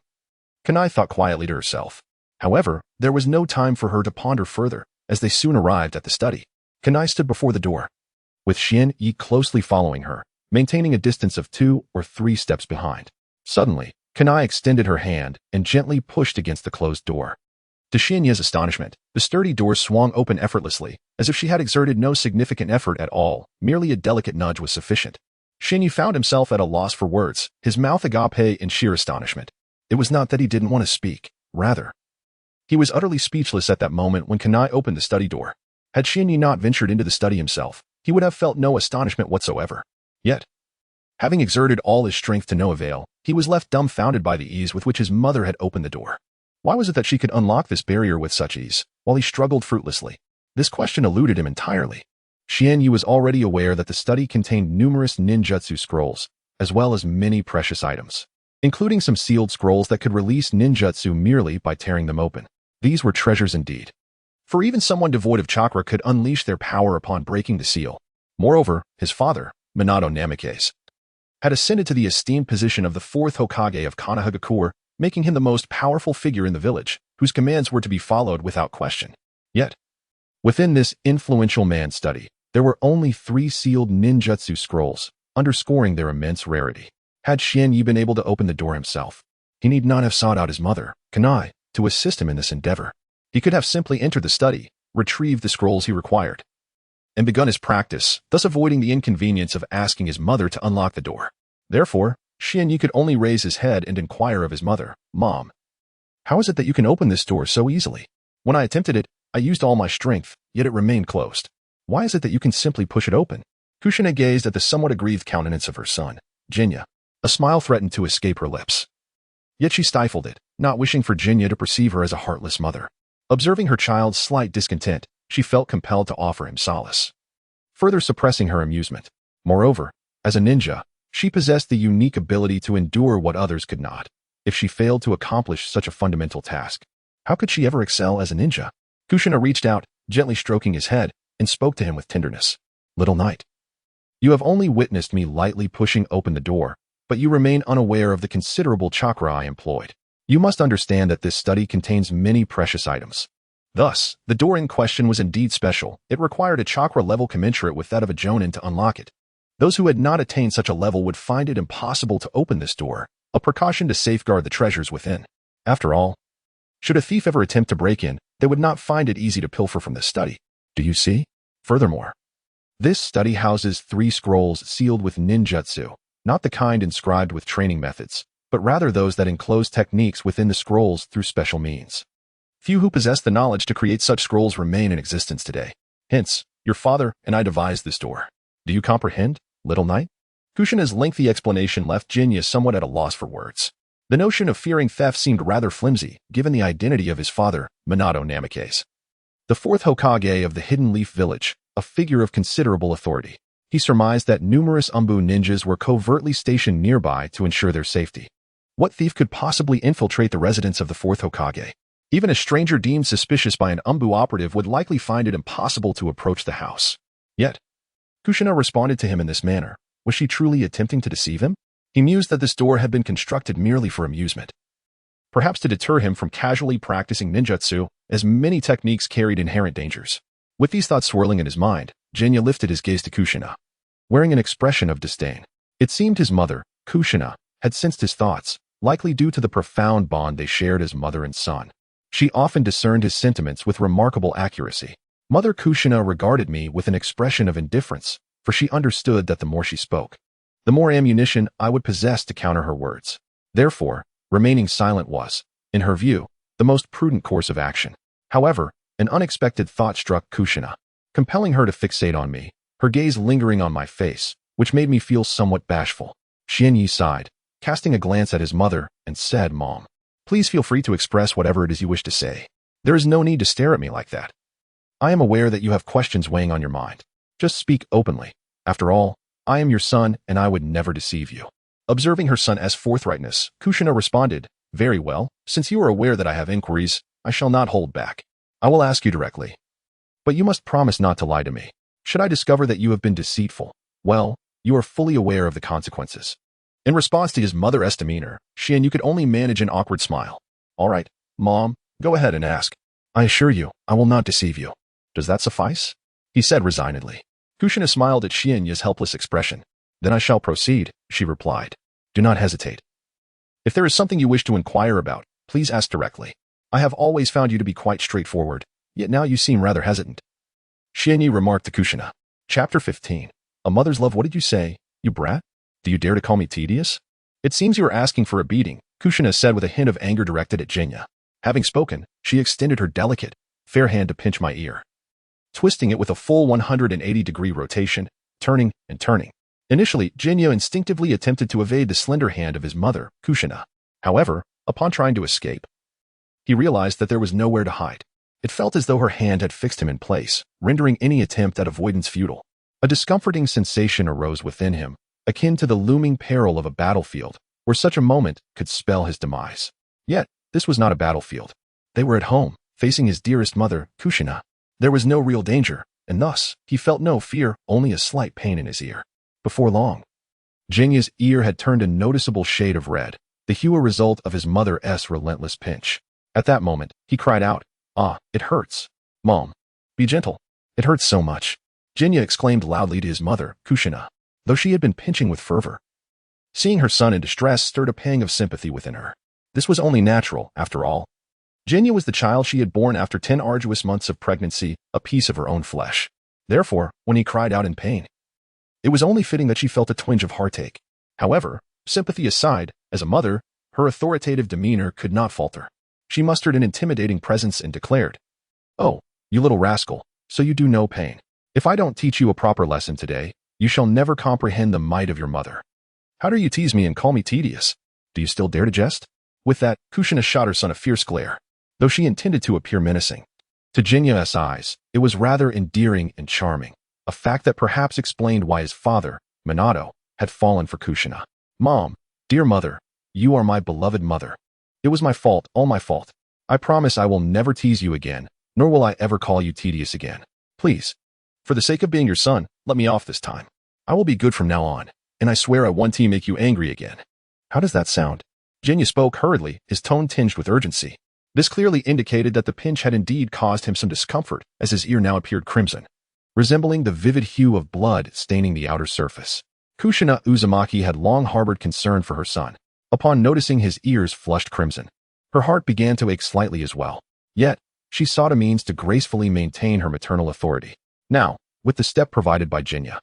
Kanai thought quietly to herself. However, there was no time for her to ponder further, as they soon arrived at the study. Kanai stood before the door, with Xian Yi closely following her, maintaining a distance of 2 or 3 steps behind. Suddenly, Kanai extended her hand and gently pushed against the closed door. To Xianye's astonishment, the sturdy door swung open effortlessly, as if she had exerted no significant effort at all, merely a delicate nudge was sufficient. Xianye found himself at a loss for words, his mouth agape in sheer astonishment. It was not that he didn't want to speak, rather, he was utterly speechless at that moment when Kanai opened the study door. Had Xianye not ventured into the study himself, he would have felt no astonishment whatsoever. Yet, having exerted all his strength to no avail, he was left dumbfounded by the ease with which his mother had opened the door. Why was it that she could unlock this barrier with such ease, while he struggled fruitlessly? This question eluded him entirely. Xianye was already aware that the study contained numerous ninjutsu scrolls, as well as many precious items, including some sealed scrolls that could release ninjutsu merely by tearing them open. These were treasures indeed, for even someone devoid of chakra could unleash their power upon breaking the seal. Moreover, his father, Minato Namikaze, had ascended to the esteemed position of the 4th Hokage of Konohagakure, making him the most powerful figure in the village, whose commands were to be followed without question. Yet, within this influential man's study, there were only 3 sealed ninjutsu scrolls, underscoring their immense rarity. Had Xianye been able to open the door himself, he need not have sought out his mother, Kanai, to assist him in this endeavor. He could have simply entered the study, retrieved the scrolls he required, and begun his practice, thus avoiding the inconvenience of asking his mother to unlock the door. Therefore, Xianye could only raise his head and inquire of his mother, Mom, how is it that you can open this door so easily? When I attempted it, I used all my strength, yet it remained closed. Why is it that you can simply push it open? Kushina gazed at the somewhat aggrieved countenance of her son, Jinya. A smile threatened to escape her lips. Yet she stifled it, not wishing for Jinya to perceive her as a heartless mother. Observing her child's slight discontent, she felt compelled to offer him solace, further suppressing her amusement. Moreover, as a ninja, she possessed the unique ability to endure what others could not, if she failed to accomplish such a fundamental task. How could she ever excel as a ninja? Kushina reached out, gently stroking his head, and spoke to him with tenderness. Little knight, you have only witnessed me lightly pushing open the door, but you remain unaware of the considerable chakra I employed. You must understand that this study contains many precious items. Thus, the door in question was indeed special. It required a chakra level commensurate with that of a jonin to unlock it. Those who had not attained such a level would find it impossible to open this door, a precaution to safeguard the treasures within. After all, should a thief ever attempt to break in, they would not find it easy to pilfer from this study. Do you see? Furthermore, this study houses 3 scrolls sealed with ninjutsu, not the kind inscribed with training methods, but rather those that enclose techniques within the scrolls through special means. Few who possess the knowledge to create such scrolls remain in existence today. Hence, your father and I devised this door. Do you comprehend, little knight? Kushina's lengthy explanation left Jinya somewhat at a loss for words. The notion of fearing theft seemed rather flimsy, given the identity of his father, Minato Namikaze, the 4th Hokage of the Hidden Leaf Village, a figure of considerable authority. He surmised that numerous Umbu ninjas were covertly stationed nearby to ensure their safety. What thief could possibly infiltrate the residence of the 4th Hokage? Even a stranger deemed suspicious by an Umbu operative would likely find it impossible to approach the house. Yet, Kushina responded to him in this manner. Was she truly attempting to deceive him? He mused that this door had been constructed merely for amusement. Perhaps to deter him from casually practicing ninjutsu, as many techniques carried inherent dangers. With these thoughts swirling in his mind, Jinya lifted his gaze to Kushina, wearing an expression of disdain. It seemed his mother, Kushina, had sensed his thoughts, likely due to the profound bond they shared as mother and son. She often discerned his sentiments with remarkable accuracy. Mother Kushina regarded me with an expression of indifference, for she understood that the more she spoke, the more ammunition I would possess to counter her words. Therefore, remaining silent was, in her view, the most prudent course of action. However, an unexpected thought struck Kushina, compelling her to fixate on me, her gaze lingering on my face, which made me feel somewhat bashful. Xianyi sighed, casting a glance at his mother, and said, Mom, please feel free to express whatever it is you wish to say. There is no need to stare at me like that. I am aware that you have questions weighing on your mind. Just speak openly. After all, I am your son and I would never deceive you. Observing her son's forthrightness, Kushina responded, Very well, since you are aware that I have inquiries, I shall not hold back. I will ask you directly. But you must promise not to lie to me. Should I discover that you have been deceitful, well, you are fully aware of the consequences. In response to his mother's demeanor, Xianyu could only manage an awkward smile. All right, Mom, go ahead and ask. I assure you, I will not deceive you. Does that suffice? He said resignedly. Kushina smiled at Xianyu's helpless expression. Then I shall proceed, she replied. Do not hesitate. If there is something you wish to inquire about, please ask directly. I have always found you to be quite straightforward, yet now you seem rather hesitant. Xianyu remarked to Kushina. Chapter 15. A mother's love. What did you say, you brat? Do you dare to call me tedious? It seems you are asking for a beating, Kushina said with a hint of anger directed at Jinya. Having spoken, she extended her delicate, fair hand to pinch my ear, twisting it with a full 180-degree rotation, turning and turning. Initially, Jinya instinctively attempted to evade the slender hand of his mother, Kushina. However, upon trying to escape, he realized that there was nowhere to hide. It felt as though her hand had fixed him in place, rendering any attempt at avoidance futile. A discomforting sensation arose within him, akin to the looming peril of a battlefield, where such a moment could spell his demise. Yet, this was not a battlefield. They were at home, facing his dearest mother, Kushina. There was no real danger, and thus, he felt no fear, only a slight pain in his ear. Before long, Jinya's ear had turned a noticeable shade of red, the hue a result of his mother's relentless pinch. At that moment, he cried out, Ah, it hurts. Mom, be gentle. It hurts so much. Jinya exclaimed loudly to his mother, Kushina, though she had been pinching with fervor. Seeing her son in distress stirred a pang of sympathy within her. This was only natural, after all. Jinya was the child she had borne after 10 arduous months of pregnancy, a piece of her own flesh. Therefore, when he cried out in pain, it was only fitting that she felt a twinge of heartache. However, sympathy aside, as a mother, her authoritative demeanor could not falter. She mustered an intimidating presence and declared, Oh, you little rascal, so you do know pain. If I don't teach you a proper lesson today, you shall never comprehend the might of your mother. How dare you tease me and call me tedious? Do you still dare to jest? With that, Kushina shot her son a fierce glare, though she intended to appear menacing. To Jinya's eyes, it was rather endearing and charming, a fact that perhaps explained why his father, Minato, had fallen for Kushina. Mom, dear mother, you are my beloved mother. It was my fault, all my fault. I promise I will never tease you again, nor will I ever call you tedious again. Please, for the sake of being your son, let me off this time. I will be good from now on, and I swear I won't make you angry again. How does that sound? Jinya spoke hurriedly, his tone tinged with urgency. This clearly indicated that the pinch had indeed caused him some discomfort, as his ear now appeared crimson, resembling the vivid hue of blood staining the outer surface. Kushina Uzumaki had long harbored concern for her son. Upon noticing his ears flushed crimson, her heart began to ache slightly as well. Yet, she sought a means to gracefully maintain her maternal authority. Now, with the step provided by Jinya,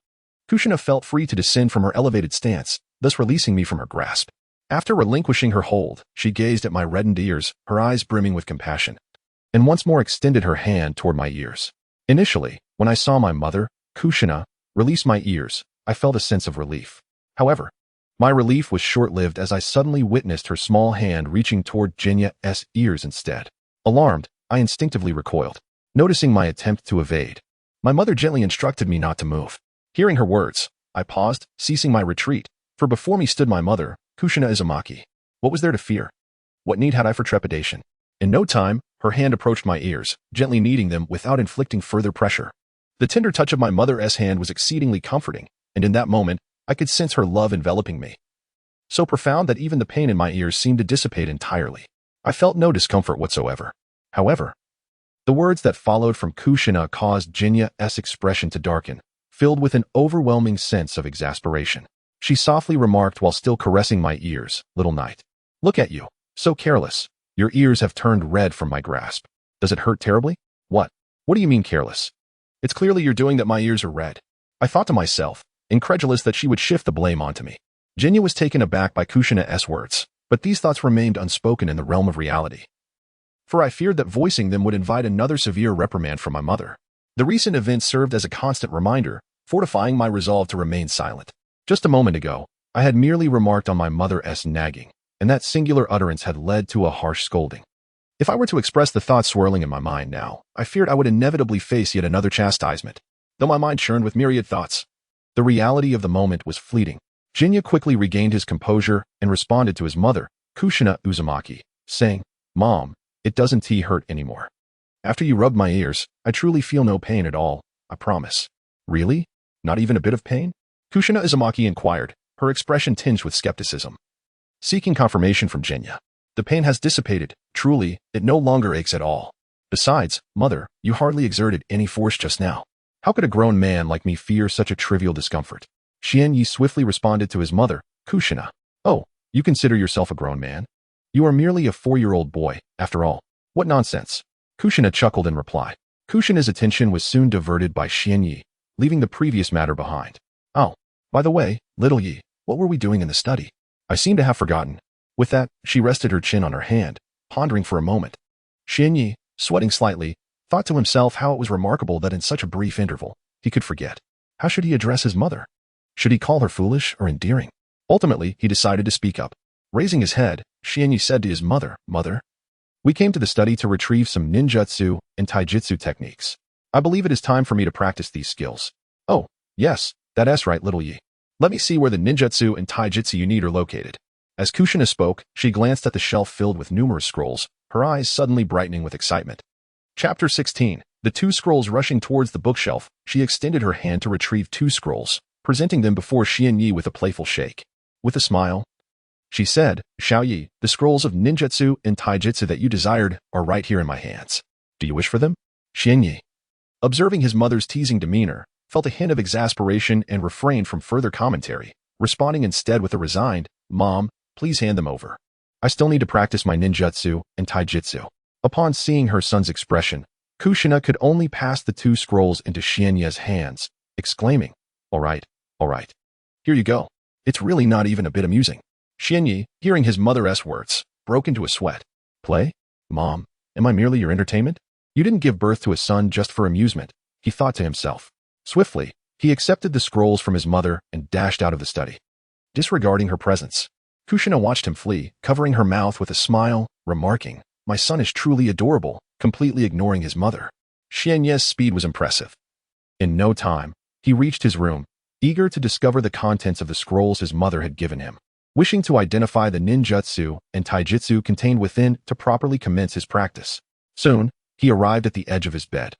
Kushina felt free to descend from her elevated stance, thus releasing me from her grasp. After relinquishing her hold, she gazed at my reddened ears, her eyes brimming with compassion, and once more extended her hand toward my ears. Initially, when I saw my mother, Kushina, release my ears, I felt a sense of relief. However, my relief was short-lived as I suddenly witnessed her small hand reaching toward Jinya's ears instead. Alarmed, I instinctively recoiled. Noticing my attempt to evade, my mother gently instructed me not to move. Hearing her words, I paused, ceasing my retreat, for before me stood my mother, Kushina Uzumaki. What was there to fear? What need had I for trepidation? In no time, her hand approached my ears, gently kneading them without inflicting further pressure. The tender touch of my mother's hand was exceedingly comforting, and in that moment, I could sense her love enveloping me. So profound that even the pain in my ears seemed to dissipate entirely. I felt no discomfort whatsoever. However, the words that followed from Kushina caused Jinya's expression to darken, filled with an overwhelming sense of exasperation. She softly remarked while still caressing my ears, "Little knight. Look at you, so careless. Your ears have turned red from my grasp. Does it hurt terribly? What? What do you mean careless? It's clearly you're doing that my ears are red." I thought to myself, incredulous that she would shift the blame onto me. Jinya was taken aback by Kushina's words, but these thoughts remained unspoken in the realm of reality, for I feared that voicing them would invite another severe reprimand from my mother. The recent events served as a constant reminder, fortifying my resolve to remain silent. Just a moment ago, I had merely remarked on my mother's nagging, and that singular utterance had led to a harsh scolding. If I were to express the thoughts swirling in my mind now, I feared I would inevitably face yet another chastisement. Though my mind churned with myriad thoughts, the reality of the moment was fleeting. Jinya quickly regained his composure and responded to his mother, Kushina Uzumaki, saying, "Mom, it doesn't hurt anymore. After you rubbed my ears, I truly feel no pain at all, I promise." "Really? Not even a bit of pain?" Kushina Uzumaki inquired, her expression tinged with skepticism. Seeking confirmation from Jinya, "The pain has dissipated. Truly, it no longer aches at all. Besides, mother, you hardly exerted any force just now. How could a grown man like me fear such a trivial discomfort?" Xianyi swiftly responded to his mother, Kushina. "Oh, you consider yourself a grown man? You are merely a 4-year-old boy, after all. What nonsense." Kushina chuckled in reply. Kushina's attention was soon diverted by Xianyi, leaving the previous matter behind. "Oh, by the way, little Yi, what were we doing in the study? I seem to have forgotten." With that, she rested her chin on her hand, pondering for a moment. Xianyi, sweating slightly, thought to himself how it was remarkable that in such a brief interval, he could forget. How should he address his mother? Should he call her foolish or endearing? Ultimately, he decided to speak up. Raising his head, Xianyi said to his mother, "Mother, we came to the study to retrieve some ninjutsu and taijutsu techniques. I believe it is time for me to practice these skills." "Oh, yes, that's right, little Yi. Let me see where the ninjutsu and taijutsu you need are located." As Kushina spoke, she glanced at the shelf filled with numerous scrolls, her eyes suddenly brightening with excitement. Chapter 16. The 2 scrolls rushing towards the bookshelf, she extended her hand to retrieve 2 scrolls, presenting them before Xianyi with a playful shake. With a smile, she said, "Xiaoyi, the scrolls of ninjutsu and taijutsu that you desired are right here in my hands. Do you wish for them?" Xianyi, observing his mother's teasing demeanor, felt a hint of exasperation and refrained from further commentary, responding instead with a resigned, "Mom, please hand them over. I still need to practice my ninjutsu and taijutsu." Upon seeing her son's expression, Kushina could only pass the 2 scrolls into Xianyi's hands, exclaiming, all right. Here you go. It's really not even a bit amusing." Xianyi, hearing his mother's words, broke into a sweat. "Play? Mom, am I merely your entertainment? You didn't give birth to a son just for amusement," he thought to himself. Swiftly, he accepted the scrolls from his mother and dashed out of the study. Disregarding her presence, Kushina watched him flee, covering her mouth with a smile, remarking, "My son is truly adorable," completely ignoring his mother. Xianyi's speed was impressive. In no time, he reached his room, eager to discover the contents of the scrolls his mother had given him. wishing to identify the ninjutsu and taijutsu contained within to properly commence his practice. Soon, he arrived at the edge of his bed,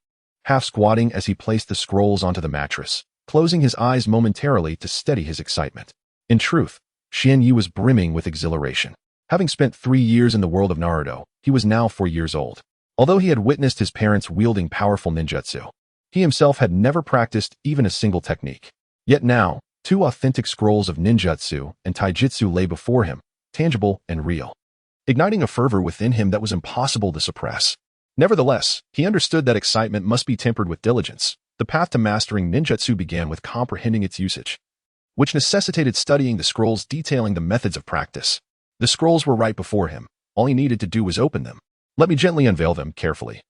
half squatting as he placed the scrolls onto the mattress, closing his eyes momentarily to steady his excitement. In truth, Xianyu was brimming with exhilaration. Having spent 3 years in the world of Naruto, he was now 4 years old. Although he had witnessed his parents wielding powerful ninjutsu, he himself had never practiced even a single technique. Yet now, 2 authentic scrolls of ninjutsu and taijutsu lay before him, tangible and real, igniting a fervor within him that was impossible to suppress. Nevertheless, he understood that excitement must be tempered with diligence. The path to mastering ninjutsu began with comprehending its usage, which necessitated studying the scrolls detailing the methods of practice. The scrolls were right before him. All he needed to do was open them. Let me gently unveil them carefully.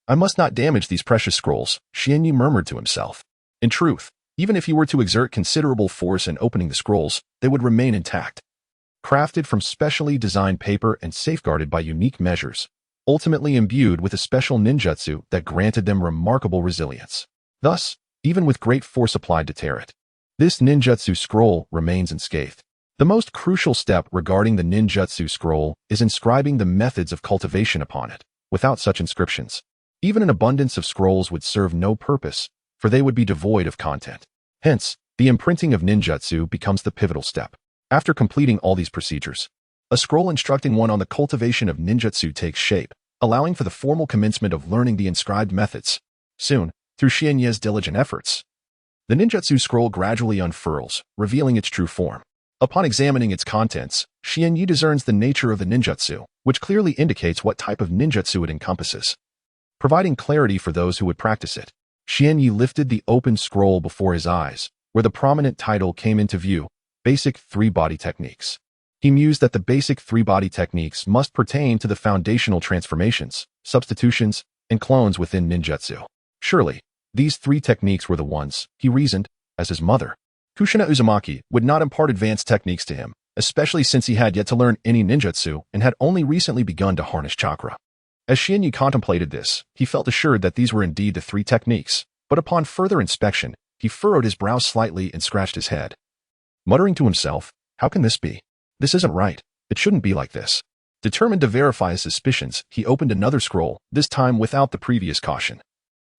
I must not damage these precious scrolls, Xianyu murmured to himself. In truth, even if he were to exert considerable force in opening the scrolls, they would remain intact. Crafted from specially designed paper and safeguarded by unique measures, ultimately imbued with a special ninjutsu that granted them remarkable resilience. Thus, even with great force applied to tear it, this ninjutsu scroll remains unscathed. The most crucial step regarding the ninjutsu scroll is inscribing the methods of cultivation upon it. Without such inscriptions, even an abundance of scrolls would serve no purpose, for they would be devoid of content. Hence, the imprinting of ninjutsu becomes the pivotal step. After completing all these procedures, a scroll instructing one on the cultivation of ninjutsu takes shape, allowing for the formal commencement of learning the inscribed methods. Soon, through Xianyu's diligent efforts, the ninjutsu scroll gradually unfurls, revealing its true form. Upon examining its contents, Xianyu discerns the nature of the ninjutsu, which clearly indicates what type of ninjutsu it encompasses, providing clarity for those who would practice it. Xianyu lifted the open scroll before his eyes, where the prominent title came into view, Basic 3-Body Techniques. He mused that the basic 3-body techniques must pertain to the foundational transformations, substitutions, and clones within ninjutsu. Surely, these 3 techniques were the ones, he reasoned, as his mother, Kushina Uzumaki, would not impart advanced techniques to him, especially since he had yet to learn any ninjutsu and had only recently begun to harness chakra. As Xianyu contemplated this, he felt assured that these were indeed the 3 techniques, but upon further inspection, he furrowed his brow slightly and scratched his head. Muttering to himself, how can this be? This isn't right. It shouldn't be like this. Determined to verify his suspicions, he opened another scroll, this time without the previous caution,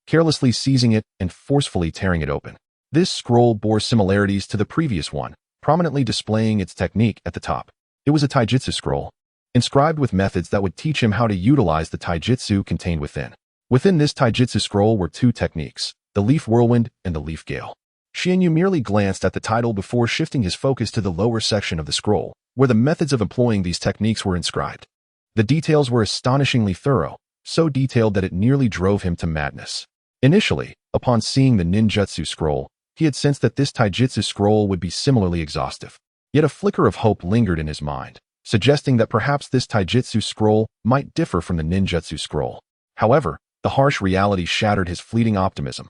carelessly seizing it and forcefully tearing it open. This scroll bore similarities to the previous one, prominently displaying its technique at the top. It was a taijutsu scroll, inscribed with methods that would teach him how to utilize the taijutsu contained within. Within this taijutsu scroll were 2 techniques, the leaf whirlwind and the leaf gale. Xianyu merely glanced at the title before shifting his focus to the lower section of the scroll, where the methods of employing these techniques were inscribed. The details were astonishingly thorough, so detailed that it nearly drove him to madness. Initially, upon seeing the ninjutsu scroll, he had sensed that this taijutsu scroll would be similarly exhaustive. Yet a flicker of hope lingered in his mind, suggesting that perhaps this taijutsu scroll might differ from the ninjutsu scroll. However, the harsh reality shattered his fleeting optimism,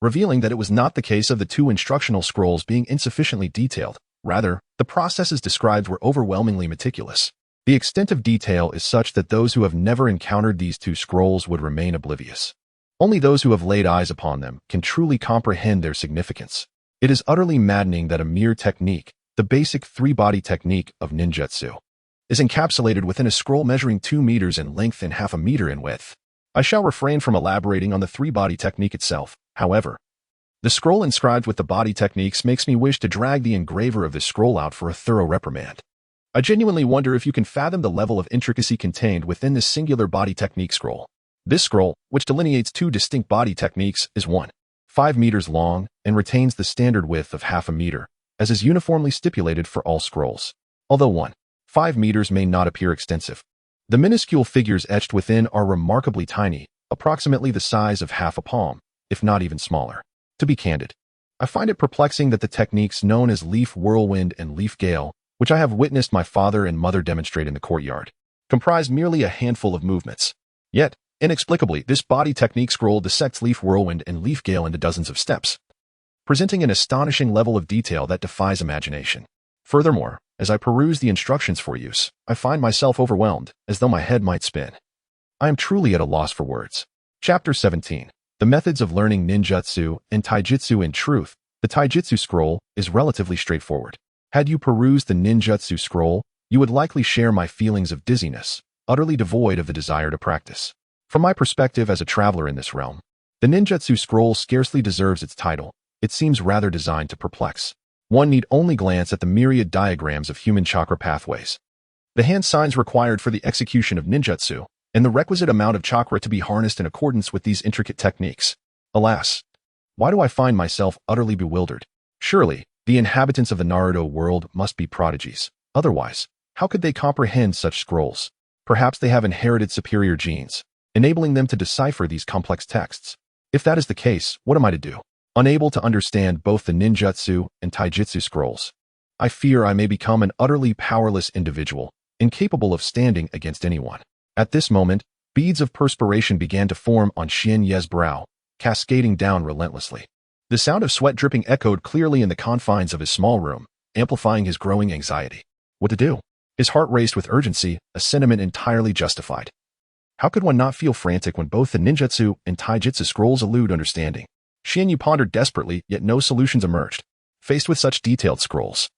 revealing that it was not the case of the 2 instructional scrolls being insufficiently detailed. Rather, the processes described were overwhelmingly meticulous. The extent of detail is such that those who have never encountered these 2 scrolls would remain oblivious. Only those who have laid eyes upon them can truly comprehend their significance. It is utterly maddening that a mere technique, the basic 3-body technique of ninjutsu, is encapsulated within a scroll measuring 2 meters in length and half a meter in width. I shall refrain from elaborating on the 3-body technique itself, however. The scroll inscribed with the body techniques makes me wish to drag the engraver of this scroll out for a thorough reprimand. I genuinely wonder if you can fathom the level of intricacy contained within this singular body technique scroll. This scroll, which delineates 2 distinct body techniques, is 1.5 meters long and retains the standard width of half a meter, as is uniformly stipulated for all scrolls. Although 1.5 meters may not appear extensive, the minuscule figures etched within are remarkably tiny, approximately the size of half a palm, if not even smaller. To be candid, I find it perplexing that the techniques known as leaf whirlwind and leaf gale, which I have witnessed my father and mother demonstrate in the courtyard, comprise merely a handful of movements. Yet, inexplicably, this body technique scroll dissects leaf whirlwind and leaf gale into dozens of steps, presenting an astonishing level of detail that defies imagination. Furthermore, as I peruse the instructions for use, I find myself overwhelmed, as though my head might spin. I am truly at a loss for words. Chapter 17. The Methods of Learning Ninjutsu and Taijutsu. In truth, the Taijutsu scroll is relatively straightforward. Had you perused the ninjutsu scroll, you would likely share my feelings of dizziness, utterly devoid of the desire to practice. From my perspective as a traveler in this realm, the ninjutsu scroll scarcely deserves its title. It seems rather designed to perplex. One need only glance at the myriad diagrams of human chakra pathways, the hand signs required for the execution of ninjutsu, and the requisite amount of chakra to be harnessed in accordance with these intricate techniques. Alas, why do I find myself utterly bewildered? Surely, the inhabitants of the Naruto world must be prodigies. Otherwise, how could they comprehend such scrolls? Perhaps they have inherited superior genes, enabling them to decipher these complex texts. If that is the case, what am I to do? Unable to understand both the ninjutsu and taijutsu scrolls, I fear I may become an utterly powerless individual, incapable of standing against anyone. At this moment, beads of perspiration began to form on Xian Ye's brow, cascading down relentlessly. The sound of sweat dripping echoed clearly in the confines of his small room, amplifying his growing anxiety. What to do? His heart raced with urgency, a sentiment entirely justified. How could one not feel frantic when both the ninjutsu and taijutsu scrolls elude understanding? Xian Yu pondered desperately, yet no solutions emerged. Faced with such detailed scrolls,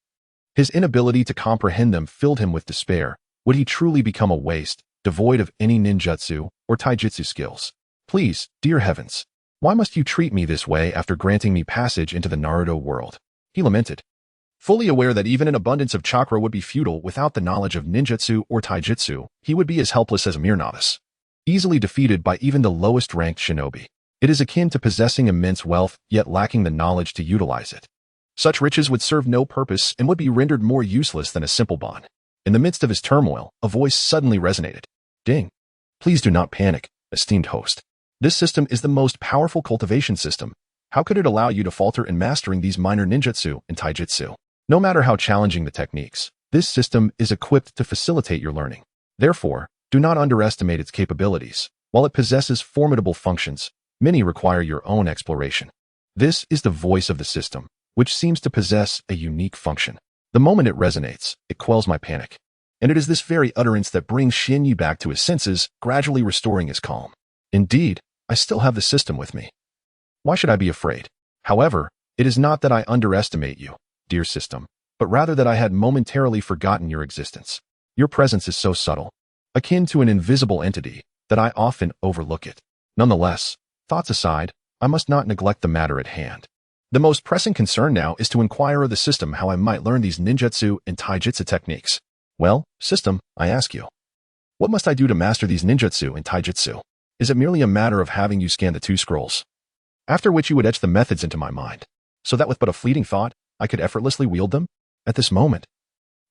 his inability to comprehend them filled him with despair. Would he truly become a waste, devoid of any ninjutsu or taijutsu skills? Please, dear heavens, why must you treat me this way after granting me passage into the Naruto world? He lamented, fully aware that even an abundance of chakra would be futile without the knowledge of ninjutsu or taijutsu. He would be as helpless as a mere novice, easily defeated by even the lowest-ranked shinobi. It is akin to possessing immense wealth, yet lacking the knowledge to utilize it. Such riches would serve no purpose and would be rendered more useless than a simple bond. In the midst of his turmoil, a voice suddenly resonated. Ding. Please do not panic, esteemed host. This system is the most powerful cultivation system. How could it allow you to falter in mastering these minor ninjutsu and taijutsu? No matter how challenging the techniques, this system is equipped to facilitate your learning. Therefore, do not underestimate its capabilities. While it possesses formidable functions, many require your own exploration. This is the voice of the system, which seems to possess a unique function. The moment it resonates, it quells my panic. And it is this very utterance that brings Xian Yu back to his senses, gradually restoring his calm. Indeed, I still have the system with me. Why should I be afraid? However, it is not that I underestimate you, dear system, but rather that I had momentarily forgotten your existence. Your presence is so subtle, akin to an invisible entity, that I often overlook it. Nonetheless, thoughts aside, I must not neglect the matter at hand. The most pressing concern now is to inquire of the system how I might learn these ninjutsu and taijutsu techniques. Well, system, I ask you, what must I do to master these ninjutsu and taijutsu? Is it merely a matter of having you scan the two scrolls? After which you would etch the methods into my mind, so that with but a fleeting thought, I could effortlessly wield them? At this moment,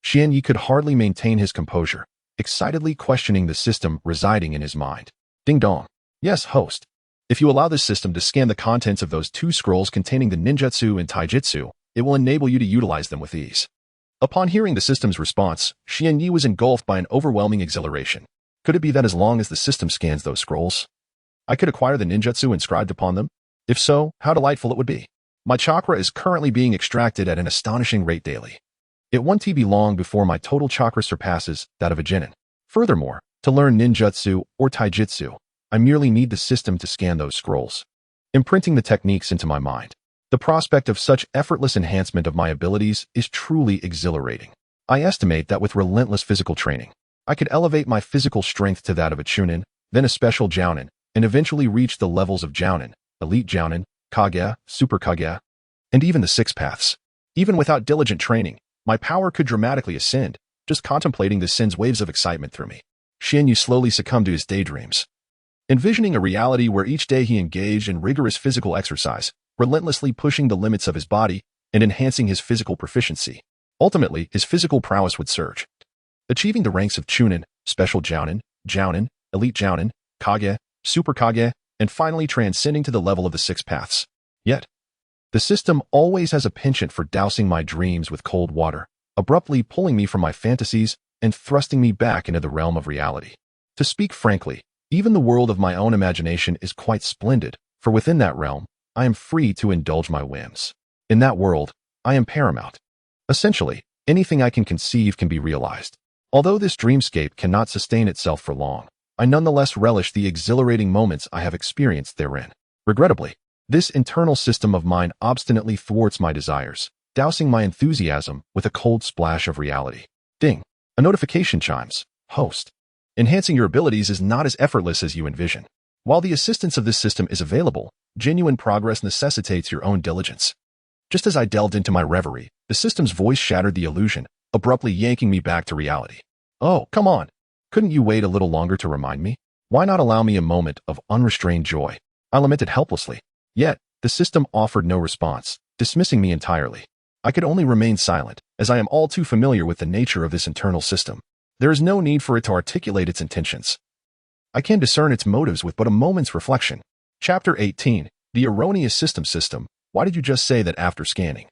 Xian Yi could hardly maintain his composure, excitedly questioning the system residing in his mind. Ding dong. Yes, host. If you allow this system to scan the contents of those two scrolls containing the ninjutsu and taijutsu, it will enable you to utilize them with ease. Upon hearing the system's response, Xian Yi was engulfed by an overwhelming exhilaration. Could it be that as long as the system scans those scrolls, I could acquire the ninjutsu inscribed upon them? If so, how delightful it would be. My chakra is currently being extracted at an astonishing rate daily. It won't be long before my total chakra surpasses that of a genin. Furthermore, to learn ninjutsu or taijutsu, I merely need the system to scan those scrolls, imprinting the techniques into my mind. The prospect of such effortless enhancement of my abilities is truly exhilarating. I estimate that with relentless physical training, I could elevate my physical strength to that of a chunin, then a special jounin, and eventually reach the levels of jounin, elite jounin, kage, super kage, and even the six paths. Even without diligent training, my power could dramatically ascend. Just contemplating this sends waves of excitement through me. Xian Yu slowly succumbed to his daydreams, envisioning a reality where each day he engaged in rigorous physical exercise, relentlessly pushing the limits of his body and enhancing his physical proficiency. Ultimately, his physical prowess would surge, achieving the ranks of chunin, special jounin, elite jounin, kage, super kage, and finally transcending to the level of the six paths. Yet, the system always has a penchant for dousing my dreams with cold water, abruptly pulling me from my fantasies and thrusting me back into the realm of reality. To speak frankly, even the world of my own imagination is quite splendid, for within that realm, I am free to indulge my whims. In that world, I am paramount. Essentially, anything I can conceive can be realized. Although this dreamscape cannot sustain itself for long, I nonetheless relish the exhilarating moments I have experienced therein. Regrettably, this internal system of mine obstinately thwarts my desires, dousing my enthusiasm with a cold splash of reality. Ding. A notification chimes. Host. Enhancing your abilities is not as effortless as you envision. While the assistance of this system is available, genuine progress necessitates your own diligence. Just as I delved into my reverie, the system's voice shattered the illusion, abruptly yanking me back to reality. Oh, come on. Couldn't you wait a little longer to remind me? Why not allow me a moment of unrestrained joy? I lamented helplessly. Yet, the system offered no response, dismissing me entirely. I could only remain silent, as I am all too familiar with the nature of this internal system. There is no need for it to articulate its intentions. I can discern its motives with but a moment's reflection. Chapter 18. The Erroneous System. Why did you just say that after scanning?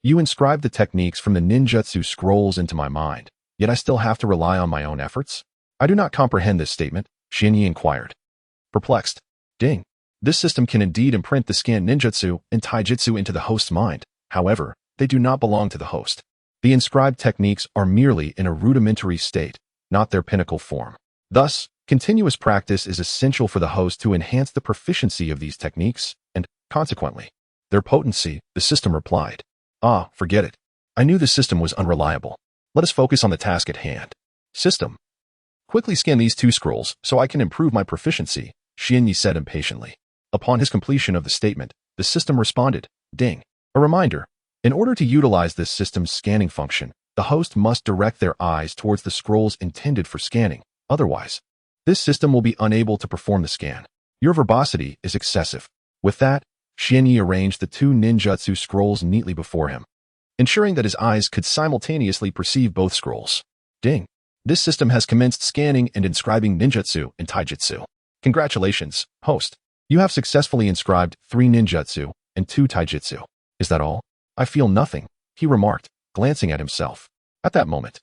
You inscribed the techniques from the ninjutsu scrolls into my mind, yet I still have to rely on my own efforts? I do not comprehend this statement, Shinyi inquired. Perplexed. Ding. This system can indeed imprint the scanned ninjutsu and taijutsu into the host's mind. However, they do not belong to the host. The inscribed techniques are merely in a rudimentary state, not their pinnacle form. Thus, continuous practice is essential for the host to enhance the proficiency of these techniques, and, consequently, their potency, the system replied. Ah, forget it. I knew the system was unreliable. Let us focus on the task at hand. System. Quickly scan these 2 scrolls so I can improve my proficiency, Shinyi said impatiently. Upon his completion of the statement, the system responded, Ding. A reminder. In order to utilize this system's scanning function, the host must direct their eyes towards the scrolls intended for scanning. Otherwise, this system will be unable to perform the scan. Your verbosity is excessive. With that, Shinyi arranged the 2 ninjutsu scrolls neatly before him, ensuring that his eyes could simultaneously perceive both scrolls. Ding. This system has commenced scanning and inscribing ninjutsu and taijutsu. Congratulations, host. You have successfully inscribed 3 ninjutsu and 2 taijutsu. Is that all? I feel nothing, he remarked, glancing at himself. At that moment,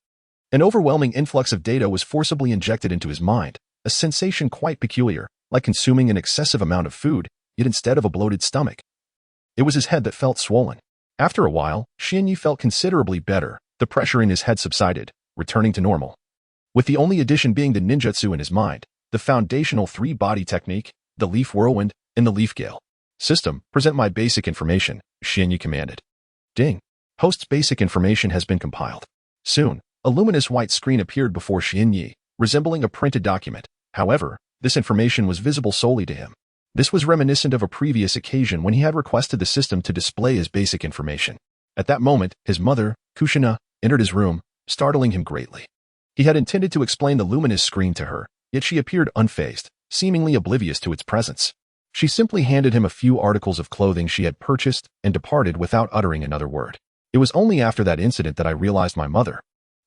an overwhelming influx of data was forcibly injected into his mind, a sensation quite peculiar, like consuming an excessive amount of food, yet instead of a bloated stomach. It was his head that felt swollen. After a while, Shinyi felt considerably better. The pressure in his head subsided, returning to normal. With the only addition being the ninjutsu in his mind, the foundational 3-body technique, the leaf whirlwind, and the leaf gale. System, present my basic information, Shinyi commanded. Ding. Host's basic information has been compiled. Soon, a luminous white screen appeared before Shinyi, resembling a printed document. However, this information was visible solely to him. This was reminiscent of a previous occasion when he had requested the system to display his basic information. At that moment, his mother, Kushina, entered his room, startling him greatly. He had intended to explain the luminous screen to her, yet she appeared unfazed, seemingly oblivious to its presence. She simply handed him a few articles of clothing she had purchased and departed without uttering another word. It was only after that incident that I realized my mother,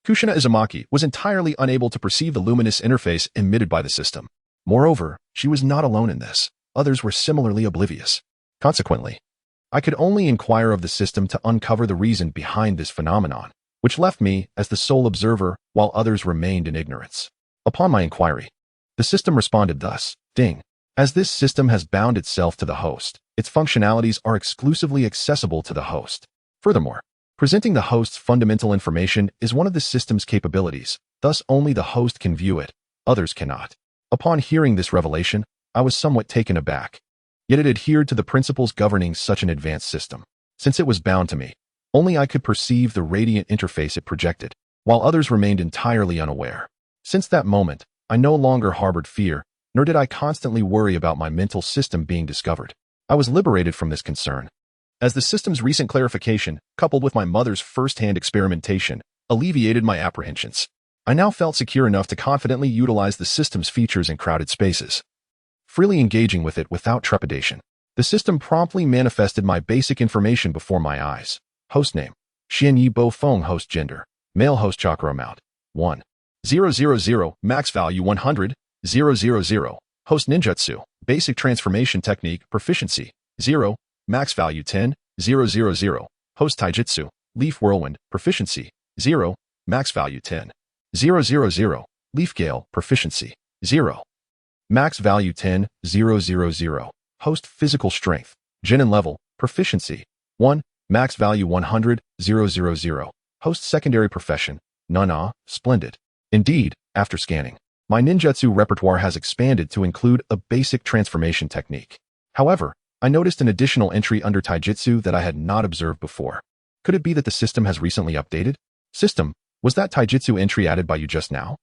Kushina Uzumaki, was entirely unable to perceive the luminous interface emitted by the system. Moreover, she was not alone in this. Others were similarly oblivious. Consequently, I could only inquire of the system to uncover the reason behind this phenomenon, which left me as the sole observer while others remained in ignorance. Upon my inquiry, the system responded thus, Ding. As this system has bound itself to the host, its functionalities are exclusively accessible to the host. Furthermore, presenting the host's fundamental information is one of the system's capabilities, thus only the host can view it, others cannot. Upon hearing this revelation, I was somewhat taken aback. Yet it adhered to the principles governing such an advanced system. Since it was bound to me, only I could perceive the radiant interface it projected, while others remained entirely unaware. Since that moment, I no longer harbored fear, nor did I constantly worry about my mental system being discovered. I was liberated from this concern. As the system's recent clarification, coupled with my mother's first-hand experimentation, alleviated my apprehensions, I now felt secure enough to confidently utilize the system's features in crowded spaces, freely engaging with it without trepidation. The system promptly manifested my basic information before my eyes. Host name, Xianyi Bo Feng. Host gender, male. Host chakra amount, 1. 000, max value 100, 000. Host ninjutsu, basic transformation technique, proficiency, 0, max value 10, 000. Host taijutsu, leaf whirlwind, proficiency, 0, max value 10, 000. Leaf gale, proficiency, 0. Max value 10, 000. Host physical strength, Genin level, proficiency, 1, max value 100, 000. Host secondary profession, Nana, splendid. Indeed, after scanning, my ninjutsu repertoire has expanded to include a basic transformation technique. However, I noticed an additional entry under taijutsu that I had not observed before. Could it be that the system has recently updated? System, was that taijutsu entry added by you just now?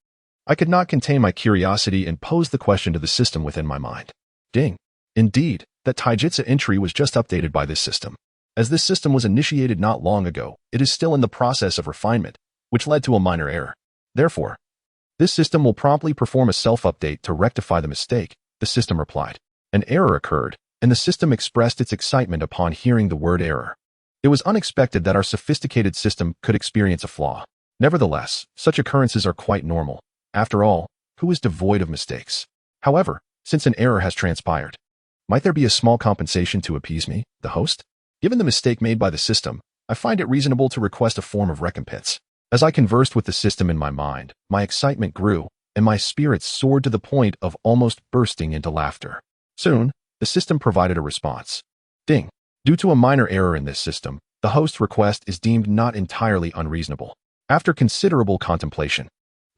I could not contain my curiosity and posed the question to the system within my mind. Ding. Indeed, that taijutsu entry was just updated by this system. As this system was initiated not long ago, it is still in the process of refinement, which led to a minor error. Therefore, this system will promptly perform a self-update to rectify the mistake, the system replied. An error occurred, and the system expressed its excitement upon hearing the word error. It was unexpected that our sophisticated system could experience a flaw. Nevertheless, such occurrences are quite normal. After all, who is devoid of mistakes? However, since an error has transpired, might there be a small compensation to appease me, the host? Given the mistake made by the system, I find it reasonable to request a form of recompense. As I conversed with the system in my mind, my excitement grew, and my spirits soared to the point of almost bursting into laughter. Soon, the system provided a response. Ding. Due to a minor error in this system, the host's request is deemed not entirely unreasonable. After considerable contemplation,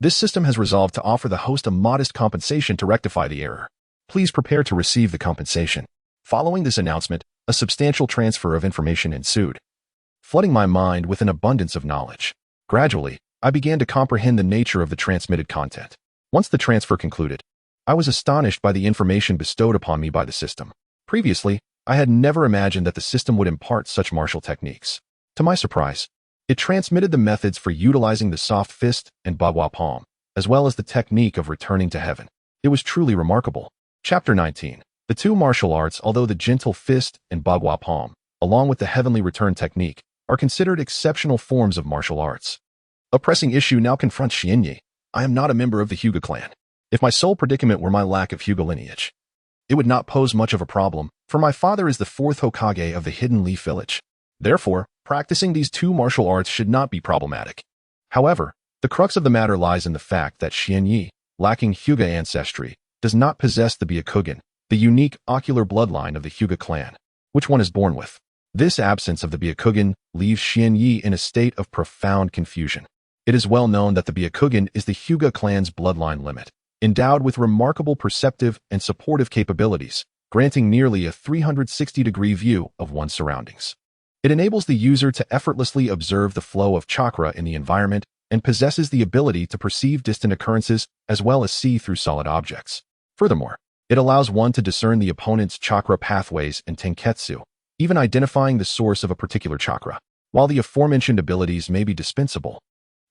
this system has resolved to offer the host a modest compensation to rectify the error. Please prepare to receive the compensation. Following this announcement, a substantial transfer of information ensued, flooding my mind with an abundance of knowledge. Gradually, I began to comprehend the nature of the transmitted content. Once the transfer concluded, I was astonished by the information bestowed upon me by the system. Previously, I had never imagined that the system would impart such martial techniques. To my surprise, it transmitted the methods for utilizing the soft fist and bagua palm, as well as the technique of returning to heaven. It was truly remarkable. Chapter 19. The two martial arts, although the gentle fist and bagua palm, along with the heavenly return technique, are considered exceptional forms of martial arts. A pressing issue now confronts Xianyi. I am not a member of the Hyuga clan. If my sole predicament were my lack of Hyuga lineage, it would not pose much of a problem, for my father is the fourth Hokage of the Hidden Leaf Village. Therefore, practicing these two martial arts should not be problematic. However, the crux of the matter lies in the fact that Xianyi, lacking Hyuga ancestry, does not possess the Byakugan, the unique ocular bloodline of the Hyuga clan, which one is born with. This absence of the Byakugan leaves Xianyi in a state of profound confusion. It is well known that the Byakugan is the Hyuga clan's bloodline limit, endowed with remarkable perceptive and supportive capabilities, granting nearly a 360-degree view of one's surroundings. It enables the user to effortlessly observe the flow of chakra in the environment and possesses the ability to perceive distant occurrences as well as see through solid objects. Furthermore, it allows one to discern the opponent's chakra pathways and tenketsu, even identifying the source of a particular chakra. While the aforementioned abilities may be dispensable,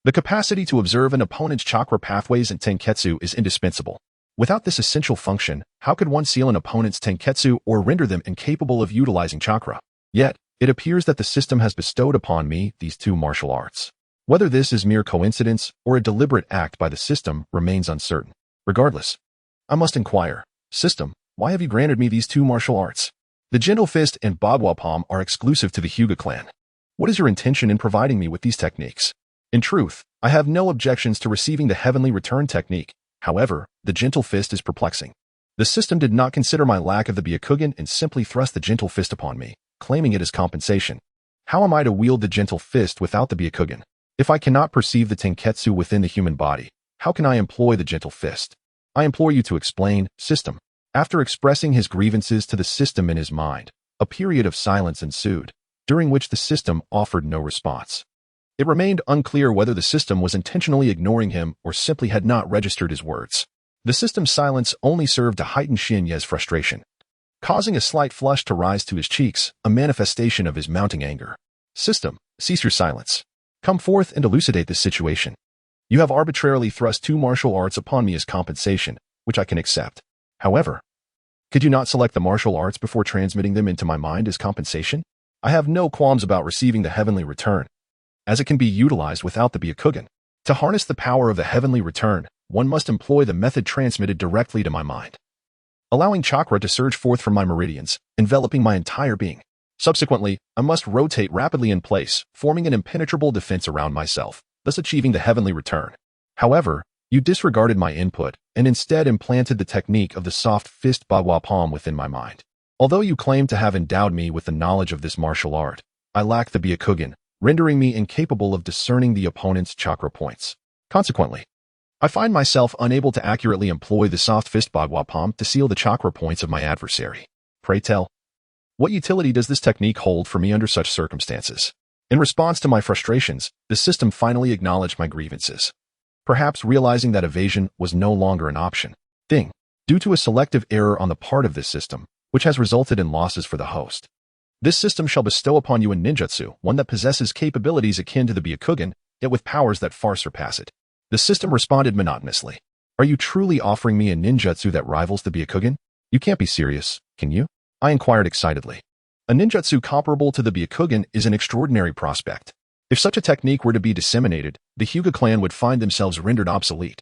the capacity to observe an opponent's chakra pathways and tenketsu is indispensable. Without this essential function, how could one seal an opponent's tenketsu or render them incapable of utilizing chakra? Yet, it appears that the system has bestowed upon me these two martial arts. Whether this is mere coincidence or a deliberate act by the system remains uncertain. Regardless, I must inquire, System, why have you granted me these two martial arts? The gentle fist and bagua palm are exclusive to the Hyuga clan. What is your intention in providing me with these techniques? In truth, I have no objections to receiving the heavenly return technique. However, the gentle fist is perplexing. The system did not consider my lack of the Byakugan and simply thrust the gentle fist upon me, claiming it as compensation. How am I to wield the gentle fist without the Byakugan? If I cannot perceive the tenketsu within the human body, how can I employ the gentle fist? I implore you to explain, System. After expressing his grievances to the system in his mind, a period of silence ensued, during which the system offered no response. It remained unclear whether the system was intentionally ignoring him or simply had not registered his words. The system's silence only served to heighten Xinye's frustration, causing a slight flush to rise to his cheeks, a manifestation of his mounting anger. System, cease your silence. Come forth and elucidate this situation. You have arbitrarily thrust two martial arts upon me as compensation, which I can accept. However, could you not select the martial arts before transmitting them into my mind as compensation? I have no qualms about receiving the heavenly return, as it can be utilized without the Byakugan. To harness the power of the heavenly return, one must employ the method transmitted directly to my mind, allowing chakra to surge forth from my meridians, enveloping my entire being. Subsequently, I must rotate rapidly in place, forming an impenetrable defense around myself, thus achieving the heavenly return. However, you disregarded my input and instead implanted the technique of the soft fist bagua palm within my mind. Although you claim to have endowed me with the knowledge of this martial art, I lack the Byakugan, rendering me incapable of discerning the opponent's chakra points. Consequently, I find myself unable to accurately employ the soft fist bagua palm to seal the chakra points of my adversary. Pray tell, what utility does this technique hold for me under such circumstances? In response to my frustrations, the system finally acknowledged my grievances, perhaps realizing that evasion was no longer an option. Ding. Due to a selective error on the part of this system, which has resulted in losses for the host. This system shall bestow upon you a ninjutsu, one that possesses capabilities akin to the Byakugan, yet with powers that far surpass it. The system responded monotonously. Are you truly offering me a ninjutsu that rivals the Byakugan? You can't be serious, can you? I inquired excitedly. A ninjutsu comparable to the Byakugan is an extraordinary prospect. If such a technique were to be disseminated, the Hyuga clan would find themselves rendered obsolete.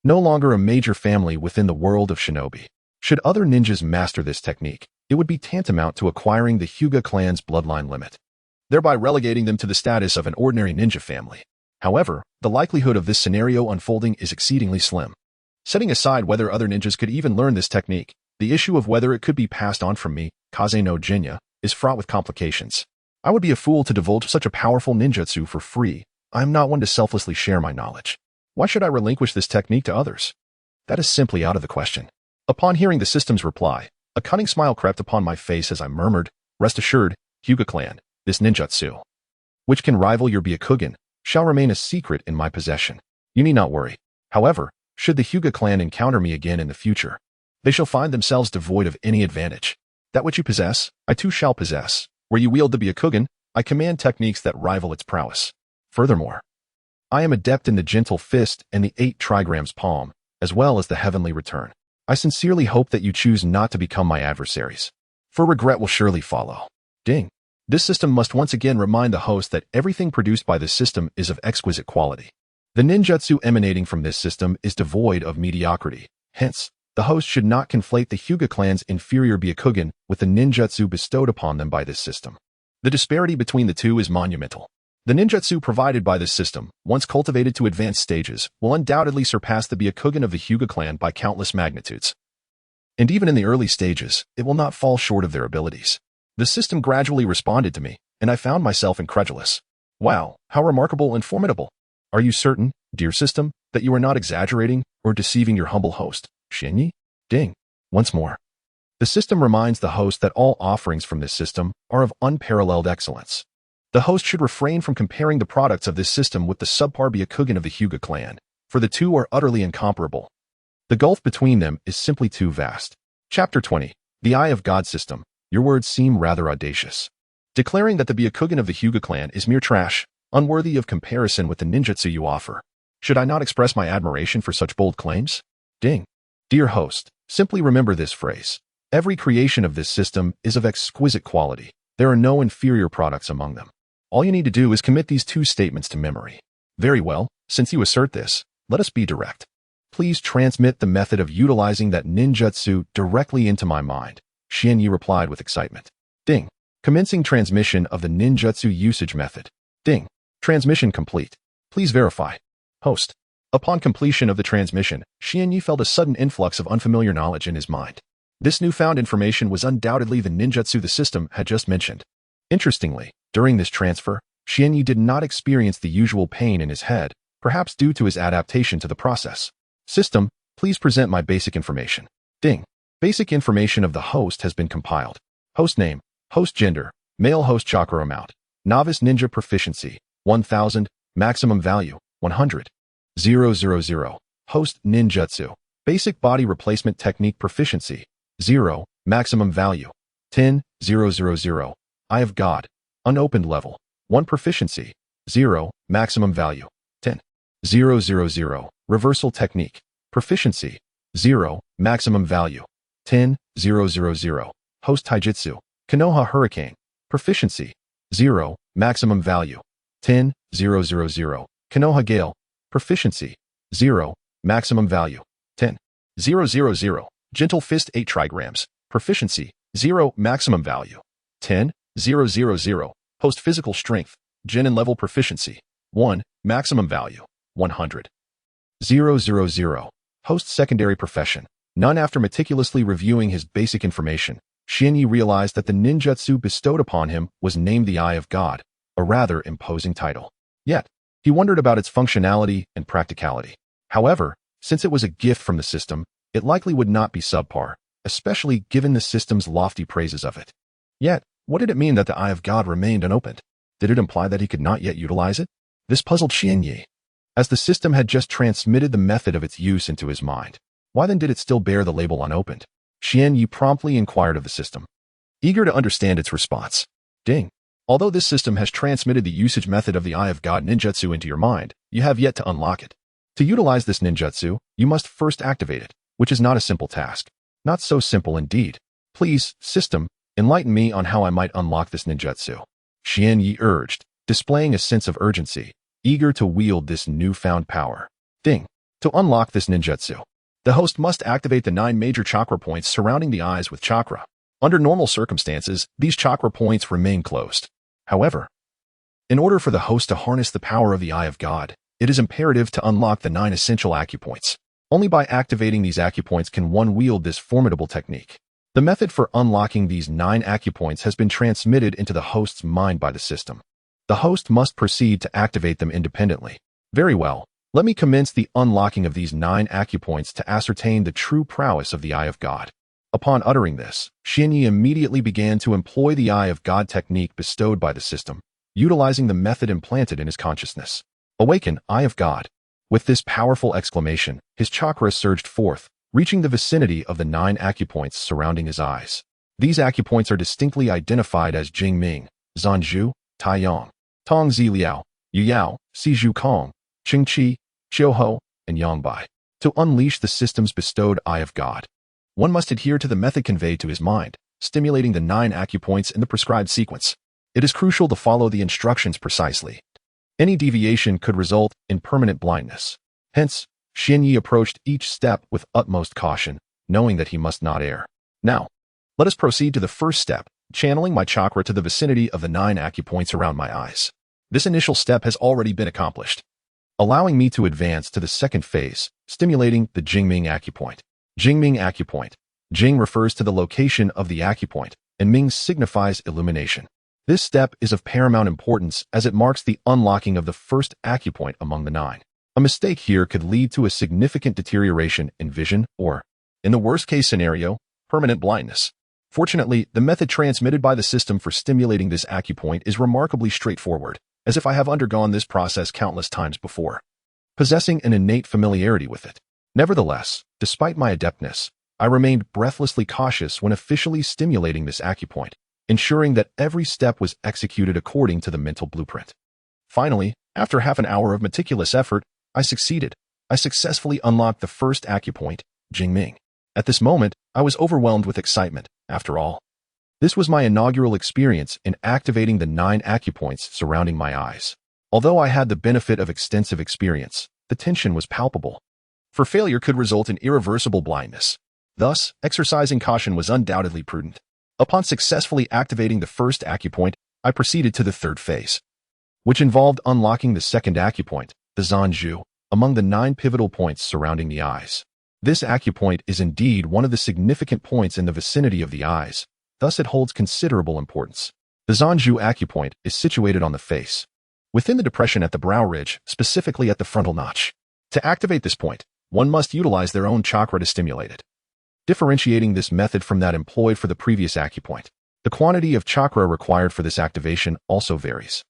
No longer a major family within the world of shinobi. Should other ninjas master this technique, it would be tantamount to acquiring the Hyuga clan's bloodline limit, thereby relegating them to the status of an ordinary ninja family. However, the likelihood of this scenario unfolding is exceedingly slim. Setting aside whether other ninjas could even learn this technique, the issue of whether it could be passed on from me, Kaze no Jinya, is fraught with complications. I would be a fool to divulge such a powerful ninjutsu for free. I am not one to selflessly share my knowledge. Why should I relinquish this technique to others? That is simply out of the question. Upon hearing the system's reply, a cunning smile crept upon my face as I murmured, rest assured, Hyuga clan, this ninjutsu, which can rival your Byakugan, shall remain a secret in my possession. You need not worry. However, should the Hyuga clan encounter me again in the future, they shall find themselves devoid of any advantage. That which you possess, I too shall possess. Where you wield the Byakugan, I command techniques that rival its prowess. Furthermore, I am adept in the gentle fist and the 8 trigrams palm, as well as the heavenly return. I sincerely hope that you choose not to become my adversaries, for regret will surely follow. Ding. This system must once again remind the host that everything produced by this system is of exquisite quality. The ninjutsu emanating from this system is devoid of mediocrity. Hence, the host should not conflate the Hyuga clan's inferior Byakugan with the ninjutsu bestowed upon them by this system. The disparity between the two is monumental. The ninjutsu provided by this system, once cultivated to advanced stages, will undoubtedly surpass the Byakugan of the Hyuga clan by countless magnitudes. And even in the early stages, it will not fall short of their abilities. The system gradually responded to me, and I found myself incredulous. Wow, how remarkable and formidable. Are you certain, dear system, that you are not exaggerating or deceiving your humble host, Shinyi? Ding. Once more. The system reminds the host that all offerings from this system are of unparalleled excellence. The host should refrain from comparing the products of this system with the subpar Byakugan of the Hyuga clan, for the two are utterly incomparable. The gulf between them is simply too vast. Chapter 20. The Eye of God System. Your words seem rather audacious. Declaring that the Byakugan of the Hyuga clan is mere trash, unworthy of comparison with the ninjutsu you offer. Should I not express my admiration for such bold claims? Ding. Dear host, simply remember this phrase. Every creation of this system is of exquisite quality. There are no inferior products among them. All you need to do is commit these 2 statements to memory. Very well, since you assert this, let us be direct. Please transmit the method of utilizing that ninjutsu directly into my mind, Shinyi replied with excitement. Ding. Commencing transmission of the ninjutsu usage method. Ding. Transmission complete. Please verify. Host. Upon completion of the transmission, Shinyi felt a sudden influx of unfamiliar knowledge in his mind. This newfound information was undoubtedly the ninjutsu the system had just mentioned. Interestingly, during this transfer, Shinyi did not experience the usual pain in his head, perhaps due to his adaptation to the process. System, please present my basic information. Ding. Basic information of the host has been compiled. Host name, host gender, male host chakra amount, novice ninja proficiency, 1000, maximum value, 100. 000. Host ninjutsu, basic body replacement technique proficiency, 0, maximum value, 10, 000. Eye of God, unopened level, 1 proficiency, 0, maximum value, 10, 000. Reversal technique, proficiency, 0, maximum value, 10, 000. Host taijutsu, Konoha hurricane, proficiency, 0, maximum value, 10, 000. Konoha gale, proficiency, 0, maximum value, 10, 000. Gentle fist 8 trigrams, proficiency, 0, maximum value, 10, 000. Host physical strength, genin level proficiency, 1, maximum value, 100. 000. Host secondary profession, none. After meticulously reviewing his basic information, Shinyi realized that the ninjutsu bestowed upon him was named the Eye of God, a rather imposing title. Yet, he wondered about its functionality and practicality. However, since it was a gift from the system, it likely would not be subpar, especially given the system's lofty praises of it. Yet, what did it mean that the Eye of God remained unopened? Did it imply that he could not yet utilize it? This puzzled Xianyi, as the system had just transmitted the method of its use into his mind. Why then did it still bear the label unopened? Xianyi promptly inquired of the system, eager to understand its response. Ding. Although this system has transmitted the usage method of the Eye of God ninjutsu into your mind, you have yet to unlock it. To utilize this ninjutsu, you must first activate it, which is not a simple task. Not so simple indeed. Please, system, enlighten me on how I might unlock this ninjutsu. Xianyi urged, displaying a sense of urgency, eager to wield this newfound power. Ding. To unlock this ninjutsu, the host must activate the 9 major chakra points surrounding the eyes with chakra. Under normal circumstances, these chakra points remain closed. However, in order for the host to harness the power of the Eye of God, it is imperative to unlock the 9 essential acupoints. Only by activating these acupoints can one wield this formidable technique. The method for unlocking these 9 acupoints has been transmitted into the host's mind by the system. The host must proceed to activate them independently. Very well, let me commence the unlocking of these 9 acupoints to ascertain the true prowess of the Eye of God. Upon uttering this, Xianyi immediately began to employ the Eye of God technique bestowed by the system, utilizing the method implanted in his consciousness. Awaken, Eye of God. With this powerful exclamation, his chakra surged forth, reaching the vicinity of the 9 acupoints surrounding his eyes. These acupoints are distinctly identified as Jingming, Zanzhu, Taiyang, Tongzi Liao, Yuyao, Siju Kong, Qingqi, Qiuho, and Yangbai. To unleash the system's bestowed Eye of God, one must adhere to the method conveyed to his mind, stimulating the 9 acupoints in the prescribed sequence. It is crucial to follow the instructions precisely. Any deviation could result in permanent blindness. Hence, Xianyi approached each step with utmost caution, knowing that he must not err. Now, let us proceed to the first step, channeling my chakra to the vicinity of the 9 acupoints around my eyes. This initial step has already been accomplished, allowing me to advance to the second phase, stimulating the Jingming acupoint. Jingming acupoint. Jing refers to the location of the acupoint, and Ming signifies illumination. This step is of paramount importance as it marks the unlocking of the first acupoint among the 9. A mistake here could lead to a significant deterioration in vision or, in the worst-case scenario, permanent blindness. Fortunately, the method transmitted by the system for stimulating this acupoint is remarkably straightforward, as if I have undergone this process countless times before, possessing an innate familiarity with it. Nevertheless, despite my adeptness, I remained breathlessly cautious when officially stimulating this acupoint, ensuring that every step was executed according to the mental blueprint. Finally, after half an hour of meticulous effort, I succeeded. I successfully unlocked the first acupoint, Jingming. At this moment, I was overwhelmed with excitement. After all, this was my inaugural experience in activating the 9 acupoints surrounding my eyes. Although I had the benefit of extensive experience, the tension was palpable. For failure could result in irreversible blindness. Thus, exercising caution was undoubtedly prudent. Upon successfully activating the first acupoint, I proceeded to the third phase, which involved unlocking the second acupoint, the Zanzhu, among the 9 pivotal points surrounding the eyes. This acupoint is indeed one of the significant points in the vicinity of the eyes, thus it holds considerable importance. The Zanzhu acupoint is situated on the face, within the depression at the brow ridge, specifically at the frontal notch. To activate this point, one must utilize their own chakra to stimulate it. Differentiating this method from that employed for the previous acupoint, the quantity of chakra required for this activation also varies.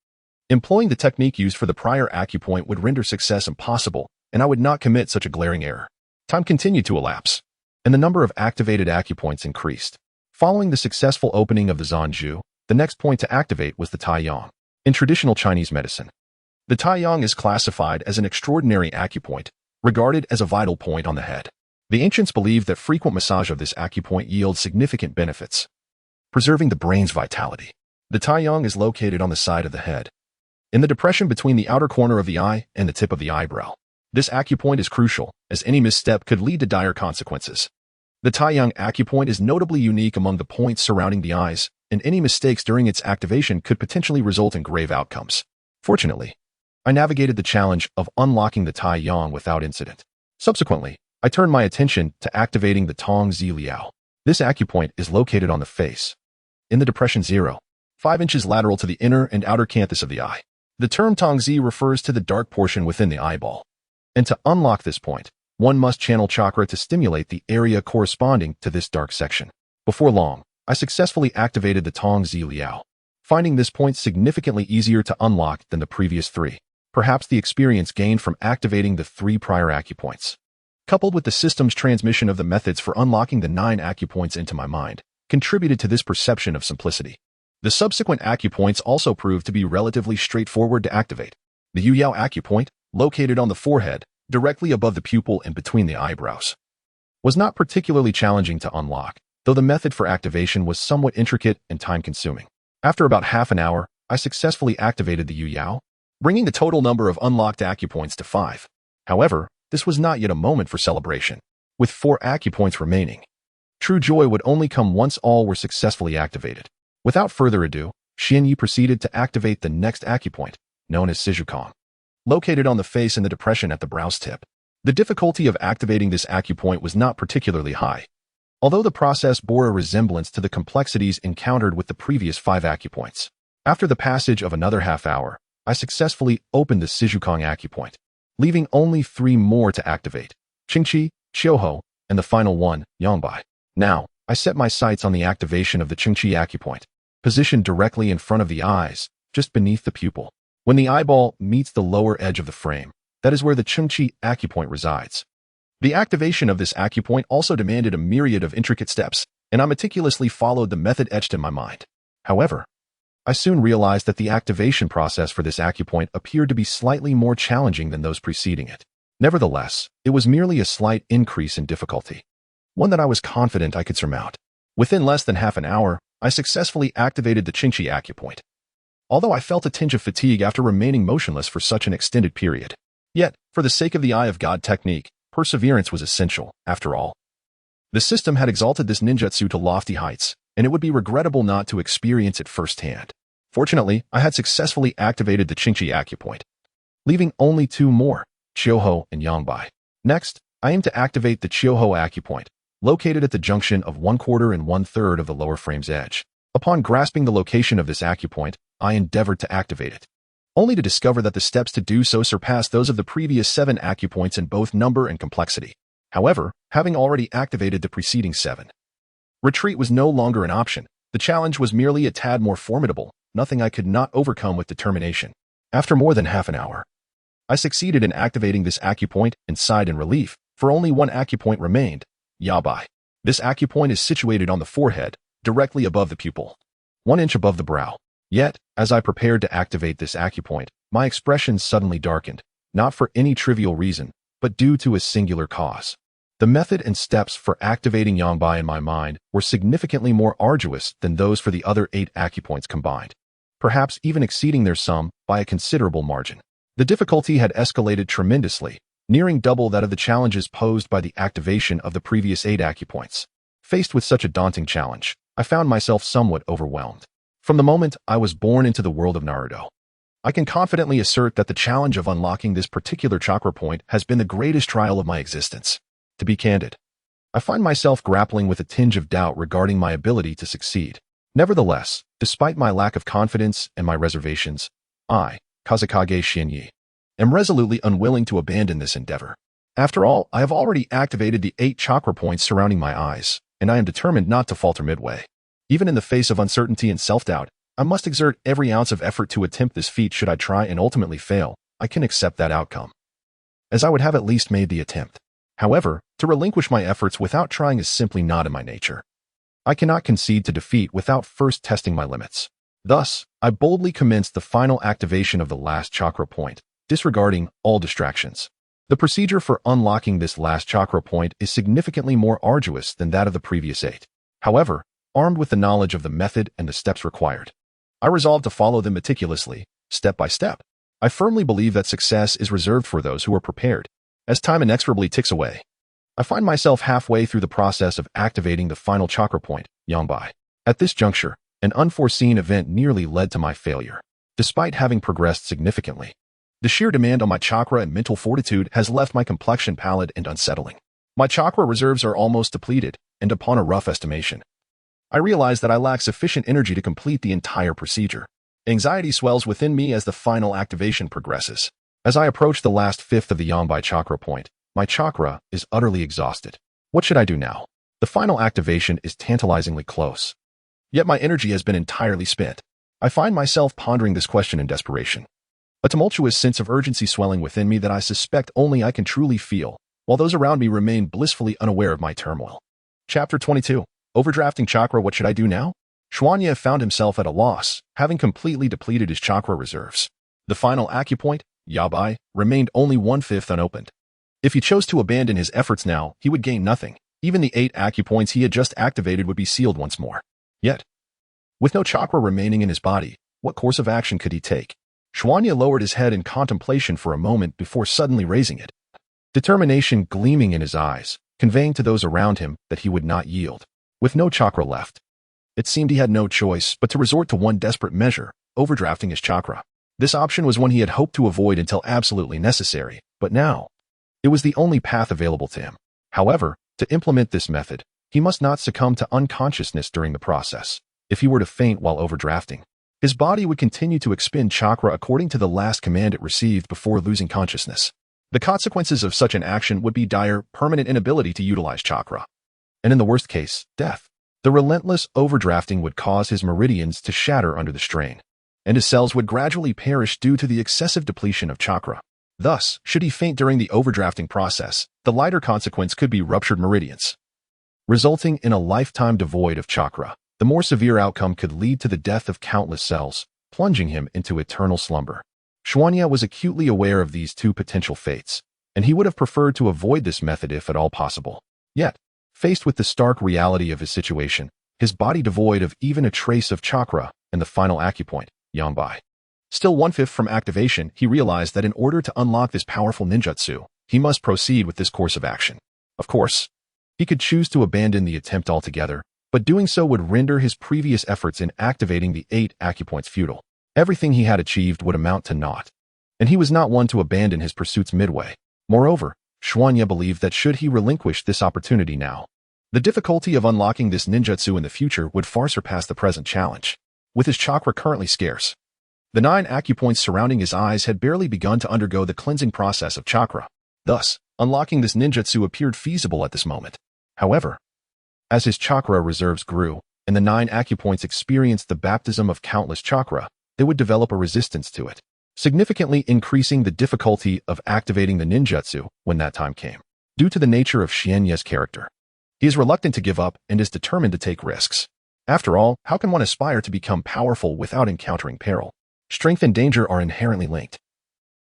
Employing the technique used for the prior acupoint would render success impossible, and I would not commit such a glaring error. Time continued to elapse, and the number of activated acupoints increased. Following the successful opening of the Zanzhu, the next point to activate was the Taiyang. In traditional Chinese medicine, the Taiyang is classified as an extraordinary acupoint, regarded as a vital point on the head. The ancients believed that frequent massage of this acupoint yields significant benefits, preserving the brain's vitality. The Taiyang is located on the side of the head, in the depression between the outer corner of the eye and the tip of the eyebrow. This acupoint is crucial, as any misstep could lead to dire consequences. The Taiyang acupoint is notably unique among the points surrounding the eyes, and any mistakes during its activation could potentially result in grave outcomes. Fortunately, I navigated the challenge of unlocking the Taiyang without incident. Subsequently, I turned my attention to activating the Tongzi Liao. This acupoint is located on the face, in the depression 0, 5 inches lateral to the inner and outer canthus of the eye. The term Tongzi refers to the dark portion within the eyeball. And to unlock this point, one must channel chakra to stimulate the area corresponding to this dark section. Before long, I successfully activated the Tongzi Liao. finding this point significantly easier to unlock than the previous 3. Perhaps the experience gained from activating the 3 prior acupoints, coupled with the system's transmission of the methods for unlocking the 9 acupoints into my mind, contributed to this perception of simplicity. The subsequent acupoints also proved to be relatively straightforward to activate. The Yu-Yao acupoint, located on the forehead, directly above the pupil and between the eyebrows, was not particularly challenging to unlock, though the method for activation was somewhat intricate and time-consuming. After about half an hour, I successfully activated the Yu-Yao, bringing the total number of unlocked acupoints to 5. However, this was not yet a moment for celebration. With 4 acupoints remaining, true joy would only come once all were successfully activated. Without further ado, Xianyi proceeded to activate the next acupoint, known as Sizhukong, located on the face and the depression at the brow's tip. The difficulty of activating this acupoint was not particularly high, although the process bore a resemblance to the complexities encountered with the previous 5 acupoints. After the passage of another half hour, I successfully opened the Sizhukong acupoint, leaving only 3 more to activate: Qingqi, Qiuhou, and the final one, Yangbai. Now, I set my sights on the activation of the Qingqi acupoint, positioned directly in front of the eyes, just beneath the pupil. When the eyeball meets the lower edge of the frame, that is where the Qingqi acupoint resides. The activation of this acupoint also demanded a myriad of intricate steps, and I meticulously followed the method etched in my mind. However, I soon realized that the activation process for this acupoint appeared to be slightly more challenging than those preceding it. Nevertheless, it was merely a slight increase in difficulty, one that I was confident I could surmount. Within less than half an hour, I successfully activated the Qingqi acupoint, although I felt a tinge of fatigue after remaining motionless for such an extended period. Yet, for the sake of the Eye of God technique, perseverance was essential, after all. The system had exalted this ninjutsu to lofty heights, and it would be regrettable not to experience it firsthand. Fortunately, I had successfully activated the Qingqi acupoint, leaving only 2 more, Qiuhou and Yangbai. Next, I aim to activate the Qiuhou acupoint, located at the junction of 1/4 and 1/3 of the lower frame's edge. Upon grasping the location of this acupoint, I endeavored to activate it, only to discover that the steps to do so surpassed those of the previous 7 acupoints in both number and complexity. However, having already activated the preceding 7, retreat was no longer an option. The challenge was merely a tad more formidable, nothing I could not overcome with determination. After more than half an hour, I succeeded in activating this acupoint and sighed in relief, for only 1 acupoint remained, Yabai. This acupoint is situated on the forehead, directly above the pupil, 1 inch above the brow. Yet, as I prepared to activate this acupoint, my expression suddenly darkened, not for any trivial reason, but due to a singular cause. The method and steps for activating Yangbai in my mind were significantly more arduous than those for the other 8 acupoints combined, perhaps even exceeding their sum by a considerable margin. The difficulty had escalated tremendously, nearing double that of the challenges posed by the activation of the previous 8 acupoints. Faced with such a daunting challenge, I found myself somewhat overwhelmed. From the moment I was born into the world of Naruto, I can confidently assert that the challenge of unlocking this particular chakra point has been the greatest trial of my existence. To be candid, I find myself grappling with a tinge of doubt regarding my ability to succeed. Nevertheless, despite my lack of confidence and my reservations, I, Kazekage Xianyi, am resolutely unwilling to abandon this endeavor. After all, I have already activated the 8 chakra points surrounding my eyes, and I am determined not to falter midway. Even in the face of uncertainty and self-doubt, I must exert every ounce of effort to attempt this feat. Should I try and ultimately fail, I can accept that outcome, as I would have at least made the attempt. However, to relinquish my efforts without trying is simply not in my nature. I cannot concede to defeat without first testing my limits. Thus, I boldly commenced the final activation of the last chakra point, disregarding all distractions. The procedure for unlocking this last chakra point is significantly more arduous than that of the previous 8. However, armed with the knowledge of the method and the steps required, I resolved to follow them meticulously, step by step. I firmly believe that success is reserved for those who are prepared. As time inexorably ticks away, I find myself halfway through the process of activating the final chakra point, Yangbai. At this juncture, an unforeseen event nearly led to my failure. Despite having progressed significantly, the sheer demand on my chakra and mental fortitude has left my complexion pallid and unsettling. My chakra reserves are almost depleted, and upon a rough estimation, I realize that I lack sufficient energy to complete the entire procedure. Anxiety swells within me as the final activation progresses. As I approach the last 5th of the Yangbai chakra point, my chakra is utterly exhausted. What should I do now? The final activation is tantalizingly close, yet my energy has been entirely spent. I find myself pondering this question in desperation. A tumultuous sense of urgency swelling within me that I suspect only I can truly feel, while those around me remain blissfully unaware of my turmoil. Chapter 22. Overdrafting Chakra. What should I do now? Xuanya found himself at a loss, having completely depleted his chakra reserves. The final acupoint, Yabai, remained only 1/5 unopened. If he chose to abandon his efforts now, he would gain nothing. Even the 8 acupoints he had just activated would be sealed once more. Yet, with no chakra remaining in his body, what course of action could he take? Xuanya lowered his head in contemplation for a moment before suddenly raising it. Determination gleaming in his eyes, conveying to those around him that he would not yield. With no chakra left, it seemed he had no choice but to resort to one desperate measure, overdrafting his chakra. This option was one he had hoped to avoid until absolutely necessary, but now, it was the only path available to him. However, to implement this method, he must not succumb to unconsciousness during the process. If he were to faint while overdrafting, his body would continue to expend chakra according to the last command it received before losing consciousness. The consequences of such an action would be dire, permanent inability to utilize chakra. And in the worst case, death. The relentless overdrafting would cause his meridians to shatter under the strain, and his cells would gradually perish due to the excessive depletion of chakra. Thus, should he faint during the overdrafting process, the lighter consequence could be ruptured meridians, resulting in a lifetime devoid of chakra. The more severe outcome could lead to the death of countless cells, plunging him into eternal slumber. Xuanya was acutely aware of these two potential fates, and he would have preferred to avoid this method if at all possible. Yet, faced with the stark reality of his situation, his body devoid of even a trace of chakra, and the final acupoint, Yambai, still 1/5 from activation, he realized that in order to unlock this powerful ninjutsu, he must proceed with this course of action. Of course, he could choose to abandon the attempt altogether, but doing so would render his previous efforts in activating the 8 acupoints futile. Everything he had achieved would amount to naught, and he was not one to abandon his pursuits midway. Moreover, Xuanya believed that should he relinquish this opportunity now, the difficulty of unlocking this ninjutsu in the future would far surpass the present challenge. With his chakra currently scarce, the 9 acupoints surrounding his eyes had barely begun to undergo the cleansing process of chakra. Thus, unlocking this ninjutsu appeared feasible at this moment. However, as his chakra reserves grew, and the 9 acupoints experienced the baptism of countless chakra, they would develop a resistance to it, significantly increasing the difficulty of activating the ninjutsu when that time came. Due to the nature of Xuanya's character, he is reluctant to give up and is determined to take risks. After all, how can one aspire to become powerful without encountering peril? Strength and danger are inherently linked.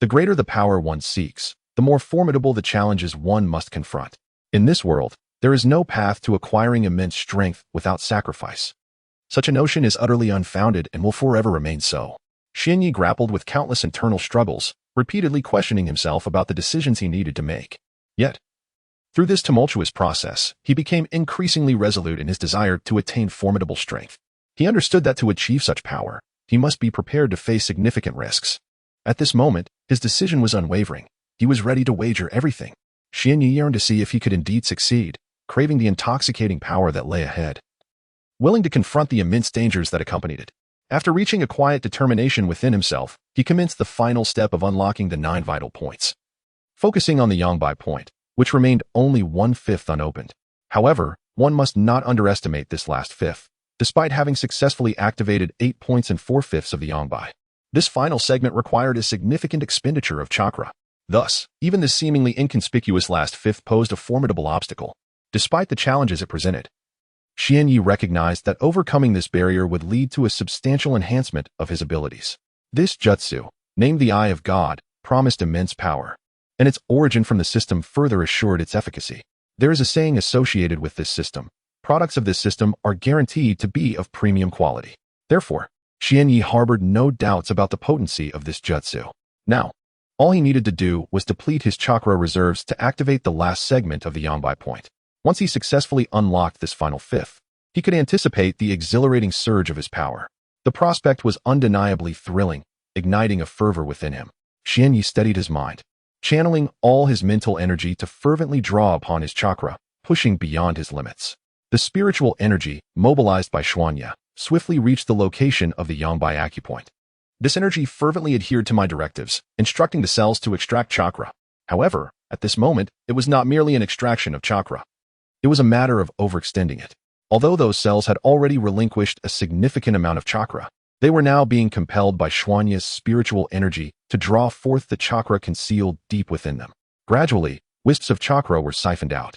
The greater the power one seeks, the more formidable the challenges one must confront. In this world, there is no path to acquiring immense strength without sacrifice. Such a notion is utterly unfounded and will forever remain so. Xuanya grappled with countless internal struggles, repeatedly questioning himself about the decisions he needed to make. Yet, through this tumultuous process, he became increasingly resolute in his desire to attain formidable strength. He understood that to achieve such power, he must be prepared to face significant risks. At this moment, his decision was unwavering. He was ready to wager everything. Xuanya yearned to see if he could indeed succeed, craving the intoxicating power that lay ahead, willing to confront the immense dangers that accompanied it. After reaching a quiet determination within himself, he commenced the final step of unlocking the 9 vital points, focusing on the Yangbai point, which remained only 1/5 unopened. However, one must not underestimate this last fifth. Despite having successfully activated 8 points and 4/5 of the Yangbai, this final segment required a significant expenditure of chakra. Thus, even the seemingly inconspicuous last fifth posed a formidable obstacle. Despite the challenges it presented, Xuanya recognized that overcoming this barrier would lead to a substantial enhancement of his abilities. This jutsu, named the Eye of God, promised immense power, and its origin from the system further assured its efficacy. There is a saying associated with this system: products of this system are guaranteed to be of premium quality. Therefore, Xuanya harbored no doubts about the potency of this jutsu. Now, all he needed to do was deplete his chakra reserves to activate the last segment of the Yangbai point. Once he successfully unlocked this final fifth, he could anticipate the exhilarating surge of his power. The prospect was undeniably thrilling, igniting a fervor within him. Xuanya steadied his mind, channeling all his mental energy to fervently draw upon his chakra, pushing beyond his limits. The spiritual energy, mobilized by Xuanya, swiftly reached the location of the Yangbai acupoint. This energy fervently adhered to my directives, instructing the cells to extract chakra. However, at this moment, it was not merely an extraction of chakra. It was a matter of overextending it. Although those cells had already relinquished a significant amount of chakra, They were now being compelled by Xuanya's spiritual energy to draw forth the chakra concealed deep within them. Gradually, wisps of chakra were siphoned out.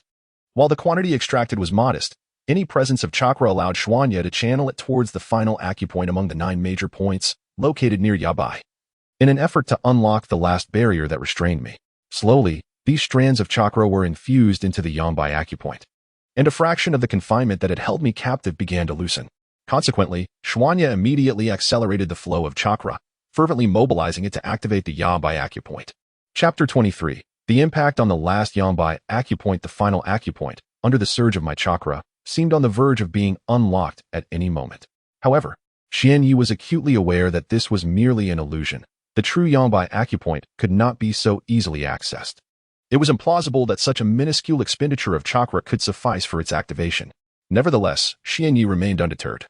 While the quantity extracted was modest, any presence of chakra allowed Xuanya to channel it towards the final acupoint among the 9 major points located near Yabai. In an effort to unlock the last barrier that restrained me, slowly, these strands of chakra were infused into the Yabai acupoint, and a fraction of the confinement that had held me captive began to loosen. Consequently, Xuanya immediately accelerated the flow of chakra, fervently mobilizing it to activate the Yabai acupoint. Chapter 23. The impact on the last Yabai acupoint, the final acupoint, under the surge of my chakra, seemed on the verge of being unlocked at any moment. However, Xianyi was acutely aware that this was merely an illusion. The true Yabai acupoint could not be so easily accessed. It was implausible that such a minuscule expenditure of chakra could suffice for its activation. Nevertheless, Xianyi remained undeterred,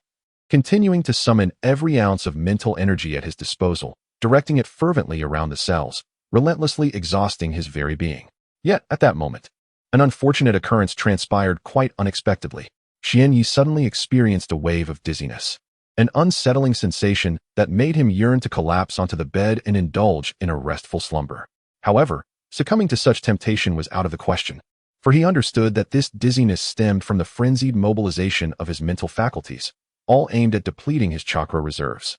continuing to summon every ounce of mental energy at his disposal, directing it fervently around the cells, relentlessly exhausting his very being. Yet, at that moment, an unfortunate occurrence transpired quite unexpectedly. Xianyi suddenly experienced a wave of dizziness, an unsettling sensation that made him yearn to collapse onto the bed and indulge in a restful slumber. However, succumbing to such temptation was out of the question, for he understood that this dizziness stemmed from the frenzied mobilization of his mental faculties, all aimed at depleting his chakra reserves.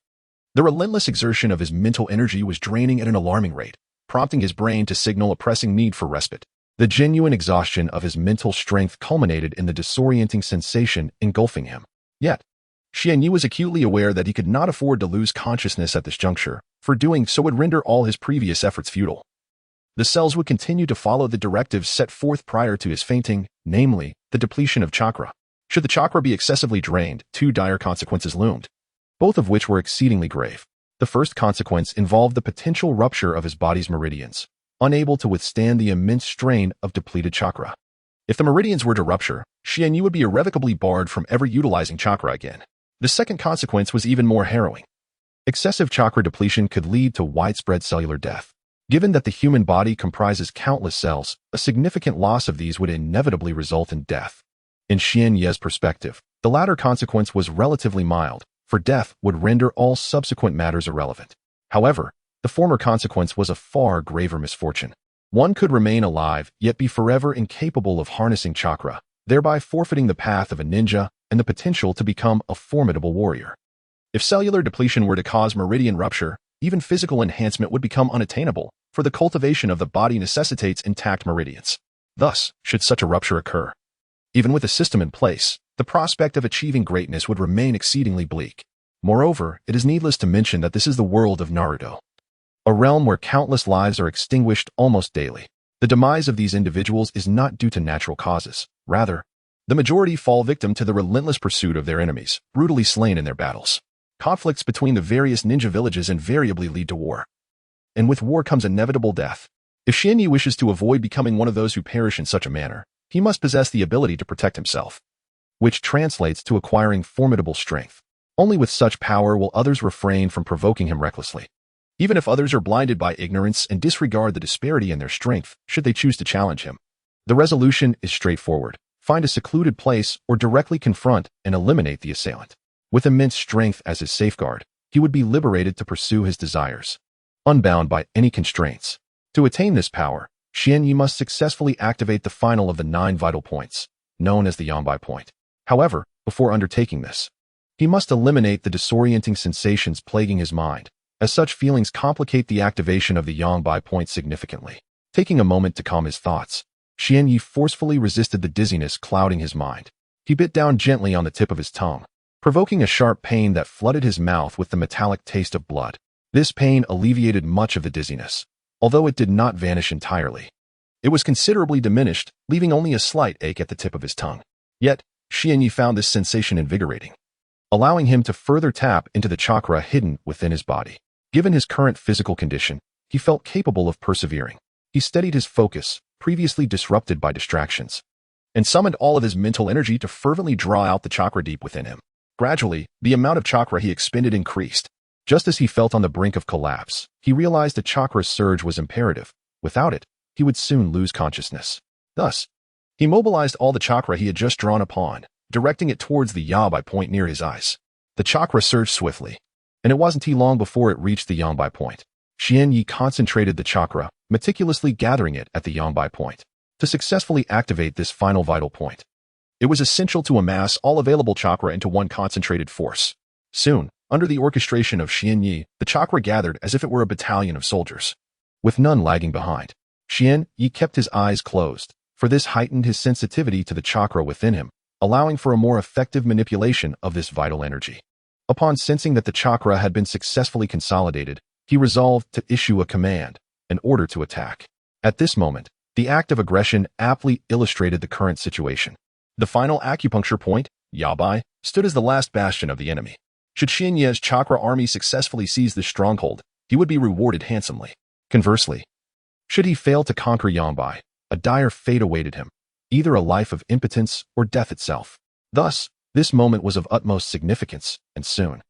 The relentless exertion of his mental energy was draining at an alarming rate, prompting his brain to signal a pressing need for respite. The genuine exhaustion of his mental strength culminated in the disorienting sensation engulfing him. Yet, Xianyi was acutely aware that he could not afford to lose consciousness at this juncture, for doing so would render all his previous efforts futile. The cells would continue to follow the directives set forth prior to his fainting, namely, the depletion of chakra. Should the chakra be excessively drained, 2 dire consequences loomed, both of which were exceedingly grave. The first consequence involved the potential rupture of his body's meridians, unable to withstand the immense strain of depleted chakra. If the meridians were to rupture, Xianyi would be irrevocably barred from ever utilizing chakra again. The second consequence was even more harrowing. Excessive chakra depletion could lead to widespread cellular death. Given that the human body comprises countless cells, a significant loss of these would inevitably result in death. In Xianyi's perspective, the latter consequence was relatively mild, for death would render all subsequent matters irrelevant. However, the former consequence was a far graver misfortune. One could remain alive, yet be forever incapable of harnessing chakra, thereby forfeiting the path of a ninja and the potential to become a formidable warrior. If cellular depletion were to cause meridian rupture, even physical enhancement would become unattainable, for the cultivation of the body necessitates intact meridians. Thus, should such a rupture occur, even with a system in place, the prospect of achieving greatness would remain exceedingly bleak. Moreover, it is needless to mention that this is the world of Naruto, a realm where countless lives are extinguished almost daily. The demise of these individuals is not due to natural causes. Rather, the majority fall victim to the relentless pursuit of their enemies, brutally slain in their battles. Conflicts between the various ninja villages invariably lead to war, and with war comes inevitable death. If Xianyi wishes to avoid becoming one of those who perish in such a manner, he must possess the ability to protect himself, which translates to acquiring formidable strength. Only with such power will others refrain from provoking him recklessly. Even if others are blinded by ignorance and disregard the disparity in their strength, should they choose to challenge him, the resolution is straightforward. Find a secluded place or directly confront and eliminate the assailant. With immense strength as his safeguard, he would be liberated to pursue his desires, unbound by any constraints. To attain this power, Xianyi must successfully activate the final of the 9 vital points, known as the Yabai point. However, before undertaking this, he must eliminate the disorienting sensations plaguing his mind, as such feelings complicate the activation of the Yabai point significantly. Taking a moment to calm his thoughts, Xianyi forcefully resisted the dizziness clouding his mind. He bit down gently on the tip of his tongue, provoking a sharp pain that flooded his mouth with the metallic taste of blood. This pain alleviated much of the dizziness, although it did not vanish entirely. It was considerably diminished, leaving only a slight ache at the tip of his tongue. Yet, Xianyi found this sensation invigorating, allowing him to further tap into the chakra hidden within his body. Given his current physical condition, he felt capable of persevering. He steadied his focus, previously disrupted by distractions, and summoned all of his mental energy to fervently draw out the chakra deep within him. Gradually, the amount of chakra he expended increased. Just as he felt on the brink of collapse, he realized a chakra surge was imperative. Without it, he would soon lose consciousness. Thus, he mobilized all the chakra he had just drawn upon, directing it towards the Yabai point near his eyes. The chakra surged swiftly, and it wasn't too long before it reached the Yangbai point. Xianyi concentrated the chakra, meticulously gathering it at the Yangbai point. To successfully activate this final vital point, it was essential to amass all available chakra into one concentrated force. Soon, under the orchestration of Xianyi, the chakra gathered as if it were a battalion of soldiers, with none lagging behind. Xianyi kept his eyes closed, for this heightened his sensitivity to the chakra within him, allowing for a more effective manipulation of this vital energy. Upon sensing that the chakra had been successfully consolidated, he resolved to issue a command, an order to attack. At this moment, the act of aggression aptly illustrated the current situation. The final acupuncture point, Yabai, stood as the last bastion of the enemy. Should Xianyi's chakra army successfully seize this stronghold, he would be rewarded handsomely. Conversely, should he fail to conquer Yabai, a dire fate awaited him, either a life of impotence or death itself. Thus, this moment was of utmost significance, and soon,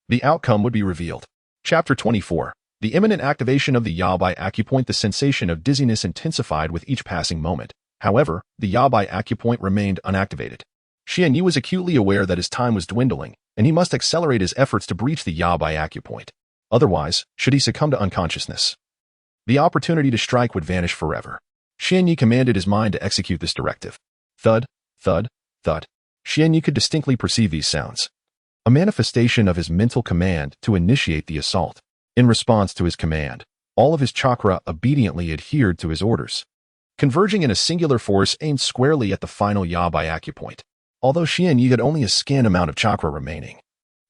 the outcome would be revealed. Chapter 24. The imminent activation of the Yabai acupoint. The sensation of dizziness intensified with each passing moment. However, the Yabai acupoint remained unactivated. Xianyi was acutely aware that his time was dwindling, and he must accelerate his efforts to breach the Yabai acupoint. Otherwise, should he succumb to unconsciousness, the opportunity to strike would vanish forever. Xianyi commanded his mind to execute this directive. Thud, thud, thud. Xianyi could distinctly perceive these sounds, a manifestation of his mental command to initiate the assault. In response to his command, all of his chakra obediently adhered to his orders, converging in a singular force aimed squarely at the final Yabai acupoint. Although Xianyi had only a scant amount of chakra remaining,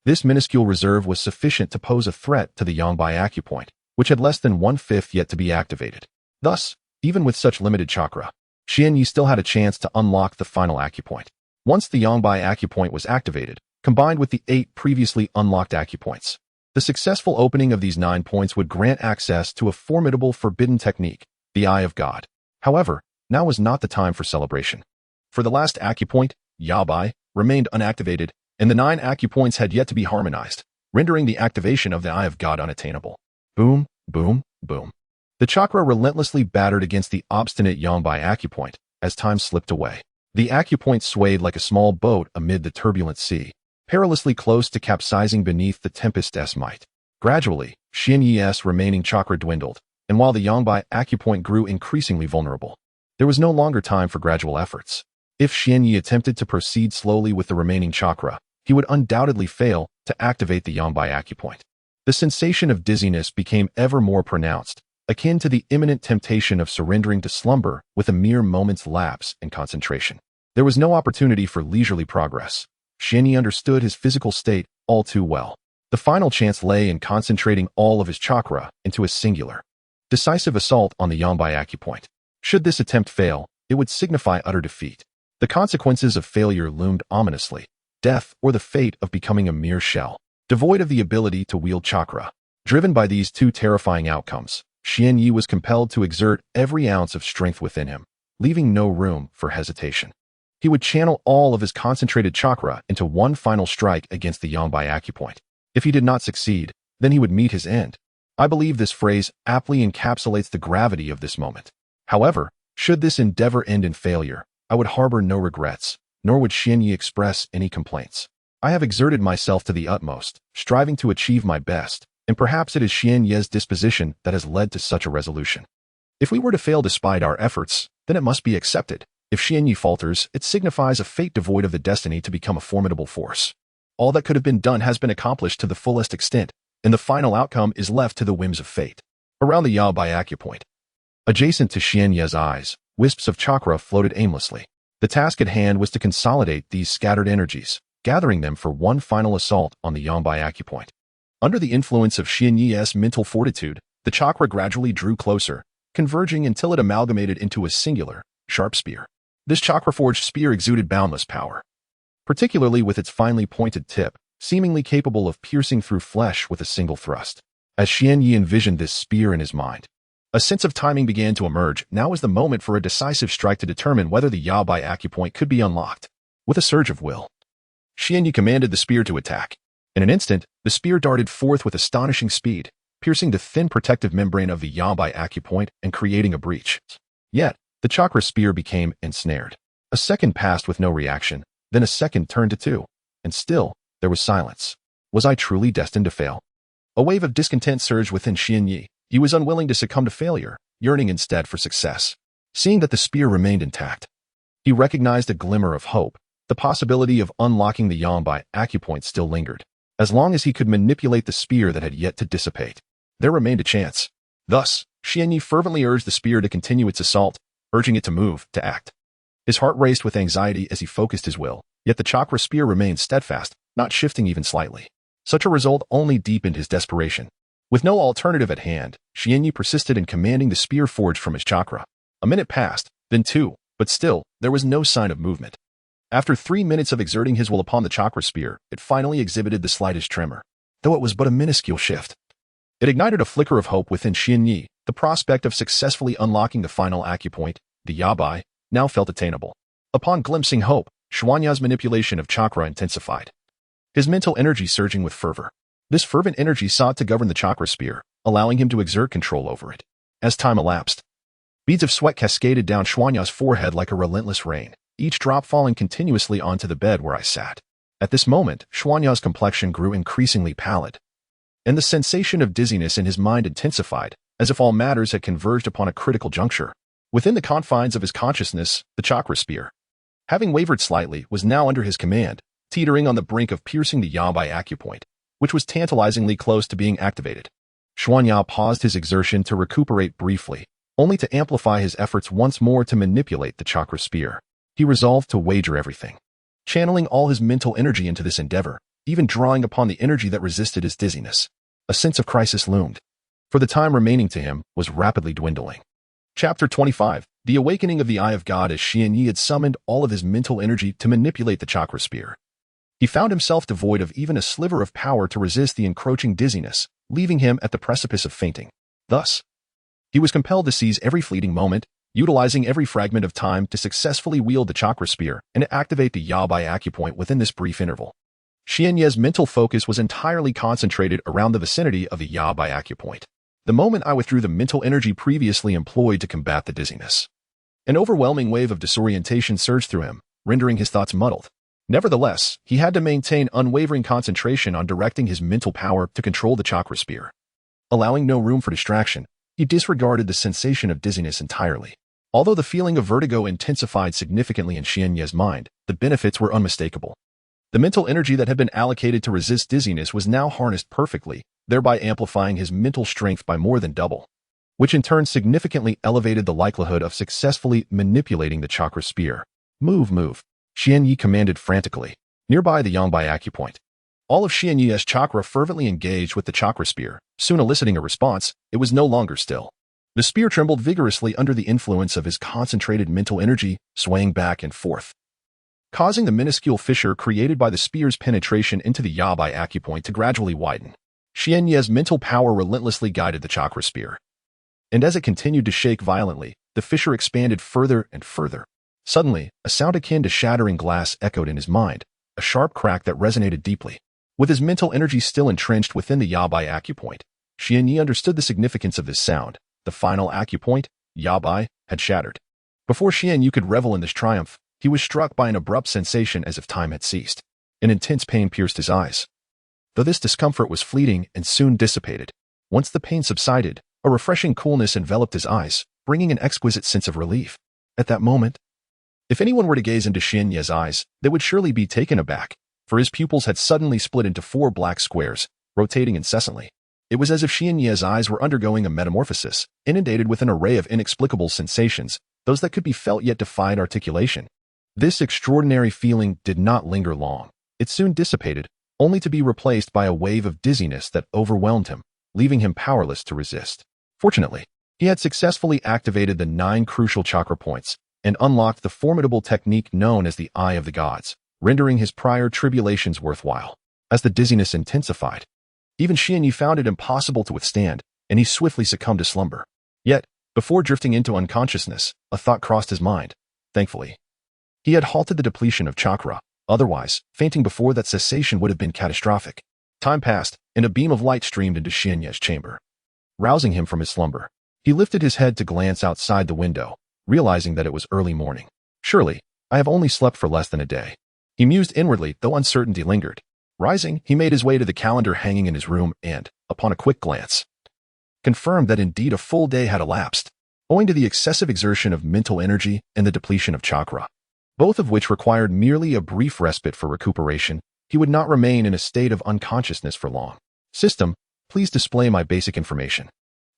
this minuscule reserve was sufficient to pose a threat to the Yabai acupoint, which had less than 1/5 yet to be activated. Thus, even with such limited chakra, Xianyi still had a chance to unlock the final acupoint. Once the Yabai acupoint was activated, combined with the 8 previously unlocked acupoints, the successful opening of these 9 points would grant access to a formidable forbidden technique, the Eye of God. However, now was not the time for celebration. For the last acupoint, Yabai, remained unactivated, and the 9 acupoints had yet to be harmonized, rendering the activation of the Eye of God unattainable. Boom, boom, boom. The chakra relentlessly battered against the obstinate Yabai acupoint as time slipped away. The acupoint swayed like a small boat amid the turbulent sea, perilously close to capsizing beneath the tempest's might. Gradually, Xianyi's remaining chakra dwindled, and while the Yabai acupoint grew increasingly vulnerable, there was no longer time for gradual efforts. If Xianyi attempted to proceed slowly with the remaining chakra, he would undoubtedly fail to activate the Yabai acupoint. The sensation of dizziness became ever more pronounced, akin to the imminent temptation of surrendering to slumber with a mere moment's lapse in concentration. There was no opportunity for leisurely progress. Xianyi understood his physical state all too well. The final chance lay in concentrating all of his chakra into a singular, decisive assault on the Yabai acupoint. Should this attempt fail, it would signify utter defeat. The consequences of failure loomed ominously: death or the fate of becoming a mere shell, devoid of the ability to wield chakra. Driven by these 2 terrifying outcomes, Xianyi was compelled to exert every ounce of strength within him, leaving no room for hesitation. He would channel all of his concentrated chakra into one final strike against the Yabai acupoint. If he did not succeed, then he would meet his end. I believe this phrase aptly encapsulates the gravity of this moment. However, should this endeavor end in failure, I would harbor no regrets, nor would Xianyi express any complaints. I have exerted myself to the utmost, striving to achieve my best, and perhaps it is Xianyi's disposition that has led to such a resolution. If we were to fail despite our efforts, then it must be accepted. If Xianyi falters, it signifies a fate devoid of the destiny to become a formidable force. All that could have been done has been accomplished to the fullest extent, and the final outcome is left to the whims of fate. Around the Yabai acupoint, adjacent to Xianyi's eyes, wisps of chakra floated aimlessly. The task at hand was to consolidate these scattered energies, gathering them for one final assault on the Yabai acupoint. Under the influence of Xianyi's mental fortitude, the chakra gradually drew closer, converging until it amalgamated into a singular, sharp spear. This chakra-forged spear exuded boundless power, particularly with its finely pointed tip, seemingly capable of piercing through flesh with a single thrust. As Xianyi envisioned this spear in his mind, a sense of timing began to emerge. Now was the moment for a decisive strike to determine whether the Yabai acupoint could be unlocked. With a surge of will, Xianyi commanded the spear to attack. In an instant, the spear darted forth with astonishing speed, piercing the thin protective membrane of the Yabai acupoint and creating a breach. Yet, the chakra spear became ensnared. A second passed with no reaction, then a second turned to 2, and still, there was silence. Was I truly destined to fail? A wave of discontent surged within Xianyi. He was unwilling to succumb to failure, yearning instead for success. Seeing that the spear remained intact, he recognized a glimmer of hope. The possibility of unlocking the Yambai acupoint still lingered. As long as he could manipulate the spear that had yet to dissipate, there remained a chance. Thus, Xianyi fervently urged the spear to continue its assault, urging it to move, to act. His heart raced with anxiety as he focused his will, yet the chakra spear remained steadfast, not shifting even slightly. Such a result only deepened his desperation. With no alternative at hand, Xianyi persisted in commanding the spear forged from his chakra. A minute passed, then 2, but still, there was no sign of movement. After 3 minutes of exerting his will upon the chakra spear, it finally exhibited the slightest tremor, though it was but a minuscule shift. It ignited a flicker of hope within Xianyi. The prospect of successfully unlocking the final acupoint, the Yabai, now felt attainable. Upon glimpsing hope, Xuanya's manipulation of chakra intensified, his mental energy surging with fervor. This fervent energy sought to govern the chakra spear, allowing him to exert control over it. As time elapsed, beads of sweat cascaded down Xuanya's forehead like a relentless rain, each drop falling continuously onto the bed where I sat. At this moment, Xuanya's complexion grew increasingly pallid, and the sensation of dizziness in his mind intensified, as if all matters had converged upon a critical juncture. Within the confines of his consciousness, the chakra spear, having wavered slightly, was now under his command, teetering on the brink of piercing the Yabai acupoint, which was tantalizingly close to being activated. Xuanya paused his exertion to recuperate briefly, only to amplify his efforts once more to manipulate the chakra spear. He resolved to wager everything, channeling all his mental energy into this endeavor, even drawing upon the energy that resisted his dizziness. A sense of crisis loomed, for the time remaining to him was rapidly dwindling. Chapter 25. The Awakening of the Eye of God. As Xianyi had summoned all of his mental energy to manipulate the chakra spear, he found himself devoid of even a sliver of power to resist the encroaching dizziness, leaving him at the precipice of fainting. Thus, he was compelled to seize every fleeting moment, utilizing every fragment of time to successfully wield the chakra spear and to activate the Yabai acupoint within this brief interval. Xianyi's mental focus was entirely concentrated around the vicinity of the Yabai acupoint. The moment I withdrew the mental energy previously employed to combat the dizziness, an overwhelming wave of disorientation surged through him, rendering his thoughts muddled. Nevertheless, he had to maintain unwavering concentration on directing his mental power to control the chakra spear. Allowing no room for distraction, he disregarded the sensation of dizziness entirely. Although the feeling of vertigo intensified significantly in Xianyi's mind, the benefits were unmistakable. The mental energy that had been allocated to resist dizziness was now harnessed perfectly, thereby amplifying his mental strength by more than double, which in turn significantly elevated the likelihood of successfully manipulating the chakra spear. Move, move, Xianyi commanded frantically. Nearby the Yangbai acupoint, all of Xianyi's chakra fervently engaged with the chakra spear, soon eliciting a response. It was no longer still. The spear trembled vigorously under the influence of his concentrated mental energy, swaying back and forth, causing the minuscule fissure created by the spear's penetration into the Yabai acupoint to gradually widen. Xianyi's mental power relentlessly guided the chakra spear, and as it continued to shake violently, the fissure expanded further and further. Suddenly, a sound akin to shattering glass echoed in his mind, a sharp crack that resonated deeply. With his mental energy still entrenched within the Yabai acupoint, Xianyi understood the significance of this sound. The final acupoint, Yabai, had shattered. Before Xianyi could revel in this triumph, he was struck by an abrupt sensation as if time had ceased. An intense pain pierced his eyes, though this discomfort was fleeting and soon dissipated. Once the pain subsided, a refreshing coolness enveloped his eyes, bringing an exquisite sense of relief. At that moment, if anyone were to gaze into Xianyi's eyes, they would surely be taken aback, for his pupils had suddenly split into 4 black squares, rotating incessantly. It was as if Xianyi's eyes were undergoing a metamorphosis, inundated with an array of inexplicable sensations, those that could be felt yet defied articulation. This extraordinary feeling did not linger long. It soon dissipated, only to be replaced by a wave of dizziness that overwhelmed him, leaving him powerless to resist. Fortunately, he had successfully activated the 9 crucial chakra points and unlocked the formidable technique known as the Eye of the Gods, rendering his prior tribulations worthwhile. As the dizziness intensified, even Xianyi found it impossible to withstand, and he swiftly succumbed to slumber. Yet, before drifting into unconsciousness, a thought crossed his mind. Thankfully, he had halted the depletion of chakra. Otherwise, fainting before that cessation would have been catastrophic. Time passed, and a beam of light streamed into Xianyi's chamber, rousing him from his slumber. He lifted his head to glance outside the window, realizing that it was early morning. Surely, I have only slept for less than a day. He mused inwardly, though uncertainty lingered. Rising, he made his way to the calendar hanging in his room and, upon a quick glance, confirmed that indeed a full day had elapsed, owing to the excessive exertion of mental energy and the depletion of chakra, both of which required merely a brief respite for recuperation. He would not remain in a state of unconsciousness for long. System, please display my basic information.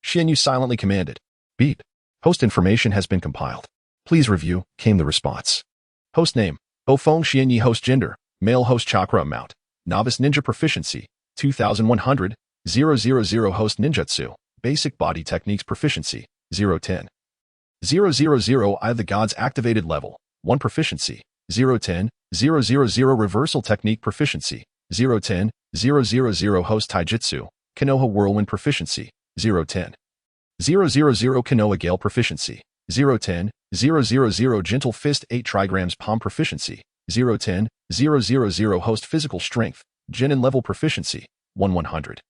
Xianyu silently commanded. Beep. Host information has been compiled. Please review, came the response. Host name, Bofeng Xianyi. Host gender, male. Host chakra amount, novice ninja proficiency, 2100, 000. Host ninjutsu, basic body techniques proficiency, 010. 000. Eye of the Gods activated level, 1 proficiency, 010, 000. Reversal technique proficiency, 010, 000. Host taijutsu, Konoha whirlwind proficiency, 010. 000. Konoha gale proficiency, 010, 000. Gentle fist 8 trigrams palm proficiency, 010, 000. Host physical strength, genin level proficiency, 100.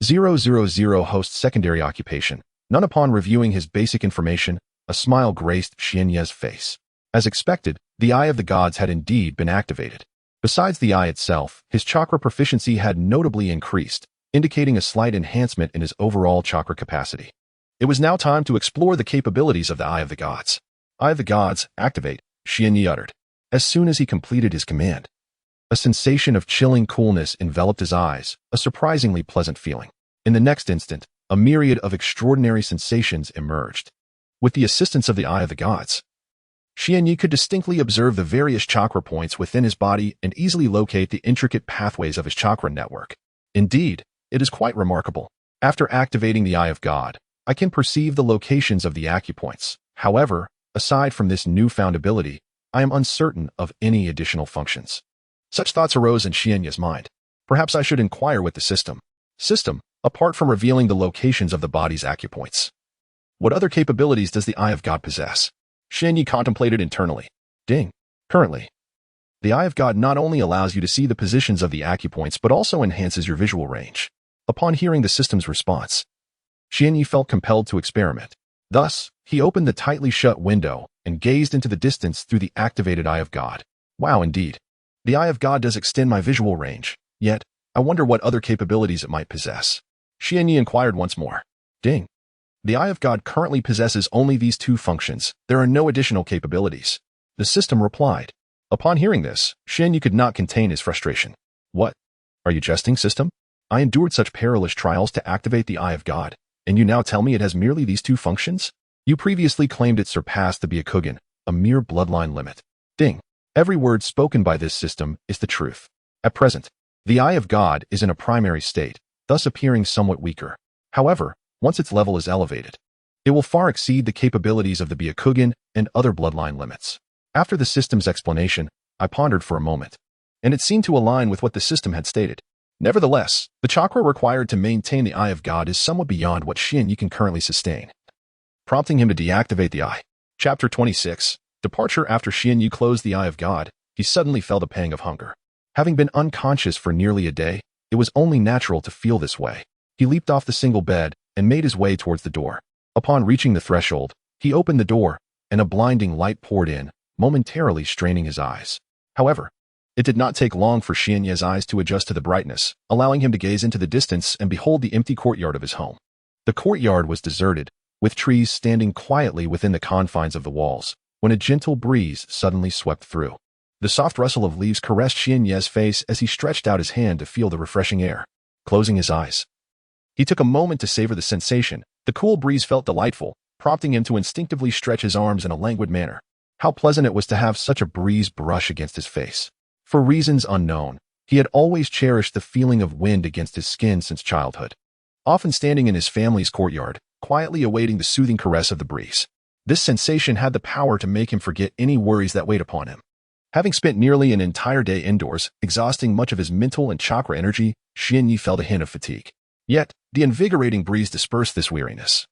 000. Host secondary occupation. None. Upon reviewing his basic information, a smile graced Xianye's face. As expected, the Eye of the Gods had indeed been activated. Besides the eye itself, his chakra proficiency had notably increased, indicating a slight enhancement in his overall chakra capacity. It was now time to explore the capabilities of the Eye of the Gods. Eye of the Gods, activate, Xianyi uttered. As soon as he completed his command, a sensation of chilling coolness enveloped his eyes, a surprisingly pleasant feeling. In the next instant, a myriad of extraordinary sensations emerged. With the assistance of the Eye of the Gods, Xianyi could distinctly observe the various chakra points within his body and easily locate the intricate pathways of his chakra network. Indeed, it is quite remarkable. After activating the Eye of God, I can perceive the locations of the acupoints. However, aside from this newfound ability, I am uncertain of any additional functions. Such thoughts arose in Xianye's mind. Perhaps I should inquire with the system. System, apart from revealing the locations of the body's acupoints, what other capabilities does the Eye of God possess? Xianyi contemplated internally. Ding. Currently, the Eye of God not only allows you to see the positions of the acupoints but also enhances your visual range. Upon hearing the system's response, Xianyi felt compelled to experiment. Thus, he opened the tightly shut window and gazed into the distance through the activated Eye of God. Wow, indeed. The Eye of God does extend my visual range, yet I wonder what other capabilities it might possess. Xianyi inquired once more. Ding. The Eye of God currently possesses only these 2 functions. There are no additional capabilities. The system replied. Upon hearing this, Xianyi could not contain his frustration. What? Are you jesting, system? I endured such perilous trials to activate the Eye of God, and you now tell me it has merely these 2 functions? You previously claimed it surpassed the Byakugan, a mere bloodline limit. Ding. Every word spoken by this system is the truth. At present, the Eye of God is in a primary state, thus appearing somewhat weaker. However, once its level is elevated, it will far exceed the capabilities of the Byakugan and other bloodline limits. After the system's explanation, I pondered for a moment, and it seemed to align with what the system had stated. Nevertheless, the chakra required to maintain the Eye of God is somewhat beyond what Xianyi can currently sustain, prompting him to deactivate the eye. Chapter 26. Departure. After Xianyi closed the Eye of God, he suddenly felt a pang of hunger. Having been unconscious for nearly a day, it was only natural to feel this way. He leaped off the single bed and made his way towards the door. Upon reaching the threshold, he opened the door, and a blinding light poured in, momentarily straining his eyes. However, it did not take long for Xianye's eyes to adjust to the brightness, allowing him to gaze into the distance and behold the empty courtyard of his home. The courtyard was deserted, with trees standing quietly within the confines of the walls, when a gentle breeze suddenly swept through. The soft rustle of leaves caressed Xianye's face as he stretched out his hand to feel the refreshing air. Closing his eyes, he took a moment to savor the sensation. The cool breeze felt delightful, prompting him to instinctively stretch his arms in a languid manner. How pleasant it was to have such a breeze brush against his face. For reasons unknown, he had always cherished the feeling of wind against his skin since childhood, often standing in his family's courtyard, quietly awaiting the soothing caress of the breeze. This sensation had the power to make him forget any worries that weighed upon him. Having spent nearly an entire day indoors, exhausting much of his mental and chakra energy, Xianyi felt a hint of fatigue. Yet, the invigorating breeze dispersed this weariness,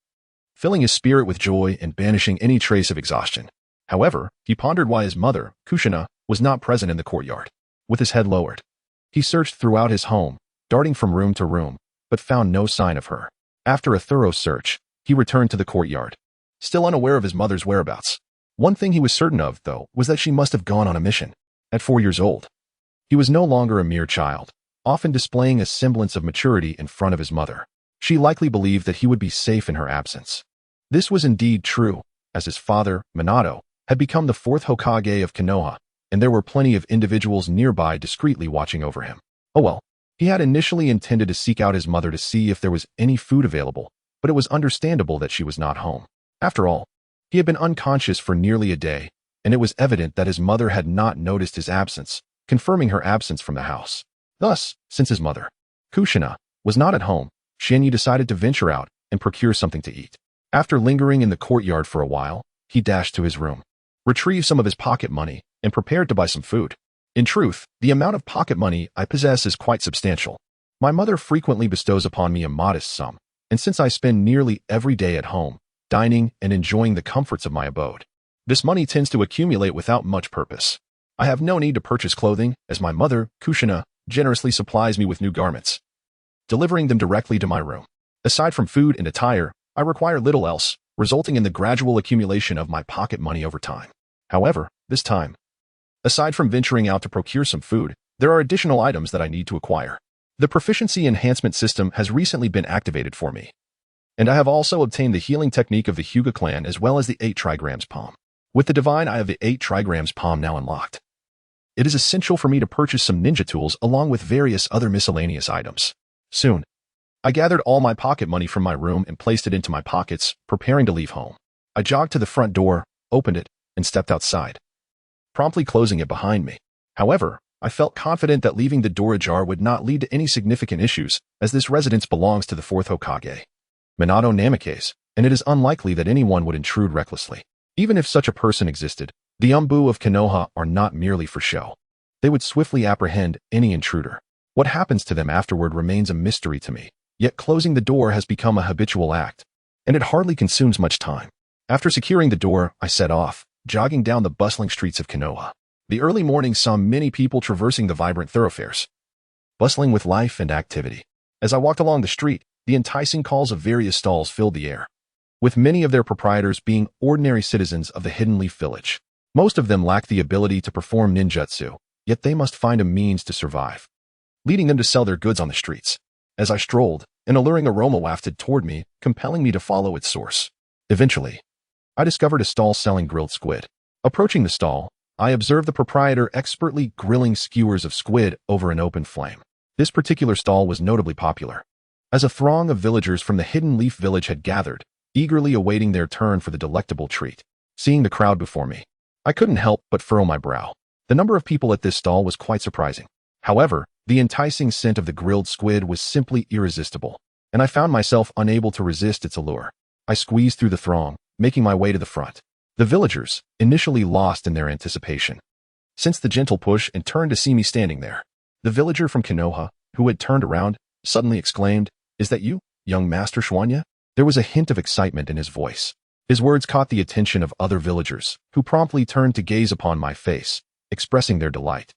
filling his spirit with joy and banishing any trace of exhaustion. However, he pondered why his mother, Kushina, was not present in the courtyard. With his head lowered, he searched throughout his home, darting from room to room, but found no sign of her. After a thorough search, he returned to the courtyard, still unaware of his mother's whereabouts. One thing he was certain of, though, was that she must have gone on a mission. At 4 years old, he was no longer a mere child. often displaying a semblance of maturity in front of his mother. She likely believed that he would be safe in her absence. This was indeed true, as his father, Minato, had become the fourth Hokage of Konoha, and there were plenty of individuals nearby discreetly watching over him. Oh well, he had initially intended to seek out his mother to see if there was any food available, but it was understandable that she was not home. After all, he had been unconscious for nearly a day, and it was evident that his mother had not noticed his absence, confirming her absence from the house. Thus, since his mother, Kushina, was not at home, Shinyi decided to venture out and procure something to eat. After lingering in the courtyard for a while, he dashed to his room, retrieved some of his pocket money, and prepared to buy some food. In truth, the amount of pocket money I possess is quite substantial. My mother frequently bestows upon me a modest sum, and since I spend nearly every day at home, dining and enjoying the comforts of my abode, this money tends to accumulate without much purpose. I have no need to purchase clothing, as my mother, Kushina, generously supplies me with new garments, delivering them directly to my room. Aside from food and attire, I require little else, resulting in the gradual accumulation of my pocket money over time. However, this time, aside from venturing out to procure some food, there are additional items that I need to acquire. The proficiency enhancement system has recently been activated for me, and I have also obtained the healing technique of the Hyuga clan as well as the 8 trigrams palm. With the divine eye of the 8 trigrams palm now unlocked, it is essential for me to purchase some ninja tools along with various other miscellaneous items. Soon, I gathered all my pocket money from my room and placed it into my pockets, preparing to leave home. I jogged to the front door, opened it, and stepped outside, promptly closing it behind me. However, I felt confident that leaving the door ajar would not lead to any significant issues, as this residence belongs to the fourth Hokage, Minato Namikaze, and it is unlikely that anyone would intrude recklessly. Even if such a person existed, the Umbu of Konoha are not merely for show. They would swiftly apprehend any intruder. What happens to them afterward remains a mystery to me, yet closing the door has become a habitual act, and it hardly consumes much time. After securing the door, I set off, jogging down the bustling streets of Konoha. The early morning saw many people traversing the vibrant thoroughfares, bustling with life and activity. As I walked along the street, the enticing calls of various stalls filled the air, with many of their proprietors being ordinary citizens of the Hidden Leaf Village. Most of them lack the ability to perform ninjutsu, yet they must find a means to survive, leading them to sell their goods on the streets. As I strolled, an alluring aroma wafted toward me, compelling me to follow its source. Eventually, I discovered a stall selling grilled squid. Approaching the stall, I observed the proprietor expertly grilling skewers of squid over an open flame. This particular stall was notably popular, as a throng of villagers from the Hidden Leaf Village had gathered, eagerly awaiting their turn for the delectable treat. Seeing the crowd before me, I couldn't help but furrow my brow. The number of people at this stall was quite surprising. However, the enticing scent of the grilled squid was simply irresistible, and I found myself unable to resist its allure. I squeezed through the throng, making my way to the front. The villagers, initially lost in their anticipation, sensed the gentle push and turned to see me standing there. The villager from Konoha, who had turned around, suddenly exclaimed, "Is that you, young Master Schwanya?" There was a hint of excitement in his voice. His words caught the attention of other villagers, who promptly turned to gaze upon my face, expressing their delight.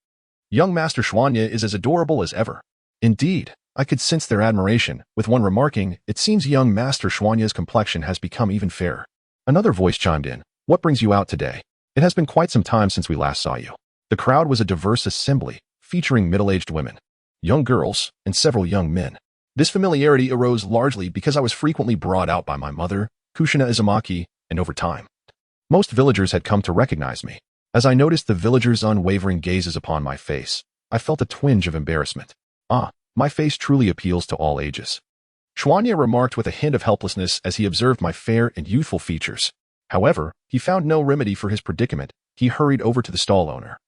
Young Master Schwanya is as adorable as ever. Indeed, I could sense their admiration, with one remarking, "It seems young Master Schwanya's complexion has become even fairer." Another voice chimed in, "What brings you out today? It has been quite some time since we last saw you." The crowd was a diverse assembly, featuring middle-aged women, young girls, and several young men. This familiarity arose largely because I was frequently brought out by my mother, Kushina Uzumaki, and over time, most villagers had come to recognize me. As I noticed the villagers' unwavering gazes upon my face, I felt a twinge of embarrassment. My face truly appeals to all ages, Schwanya remarked with a hint of helplessness as he observed my fair and youthful features. However, he found no remedy for his predicament. He hurried over to the stall owner,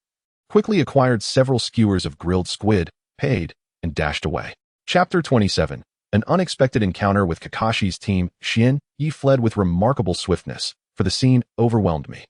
quickly acquired several skewers of grilled squid, paid, and dashed away. Chapter 27. An unexpected encounter with Kakashi's team. Shin Yi fled with remarkable swiftness, for the scene overwhelmed me.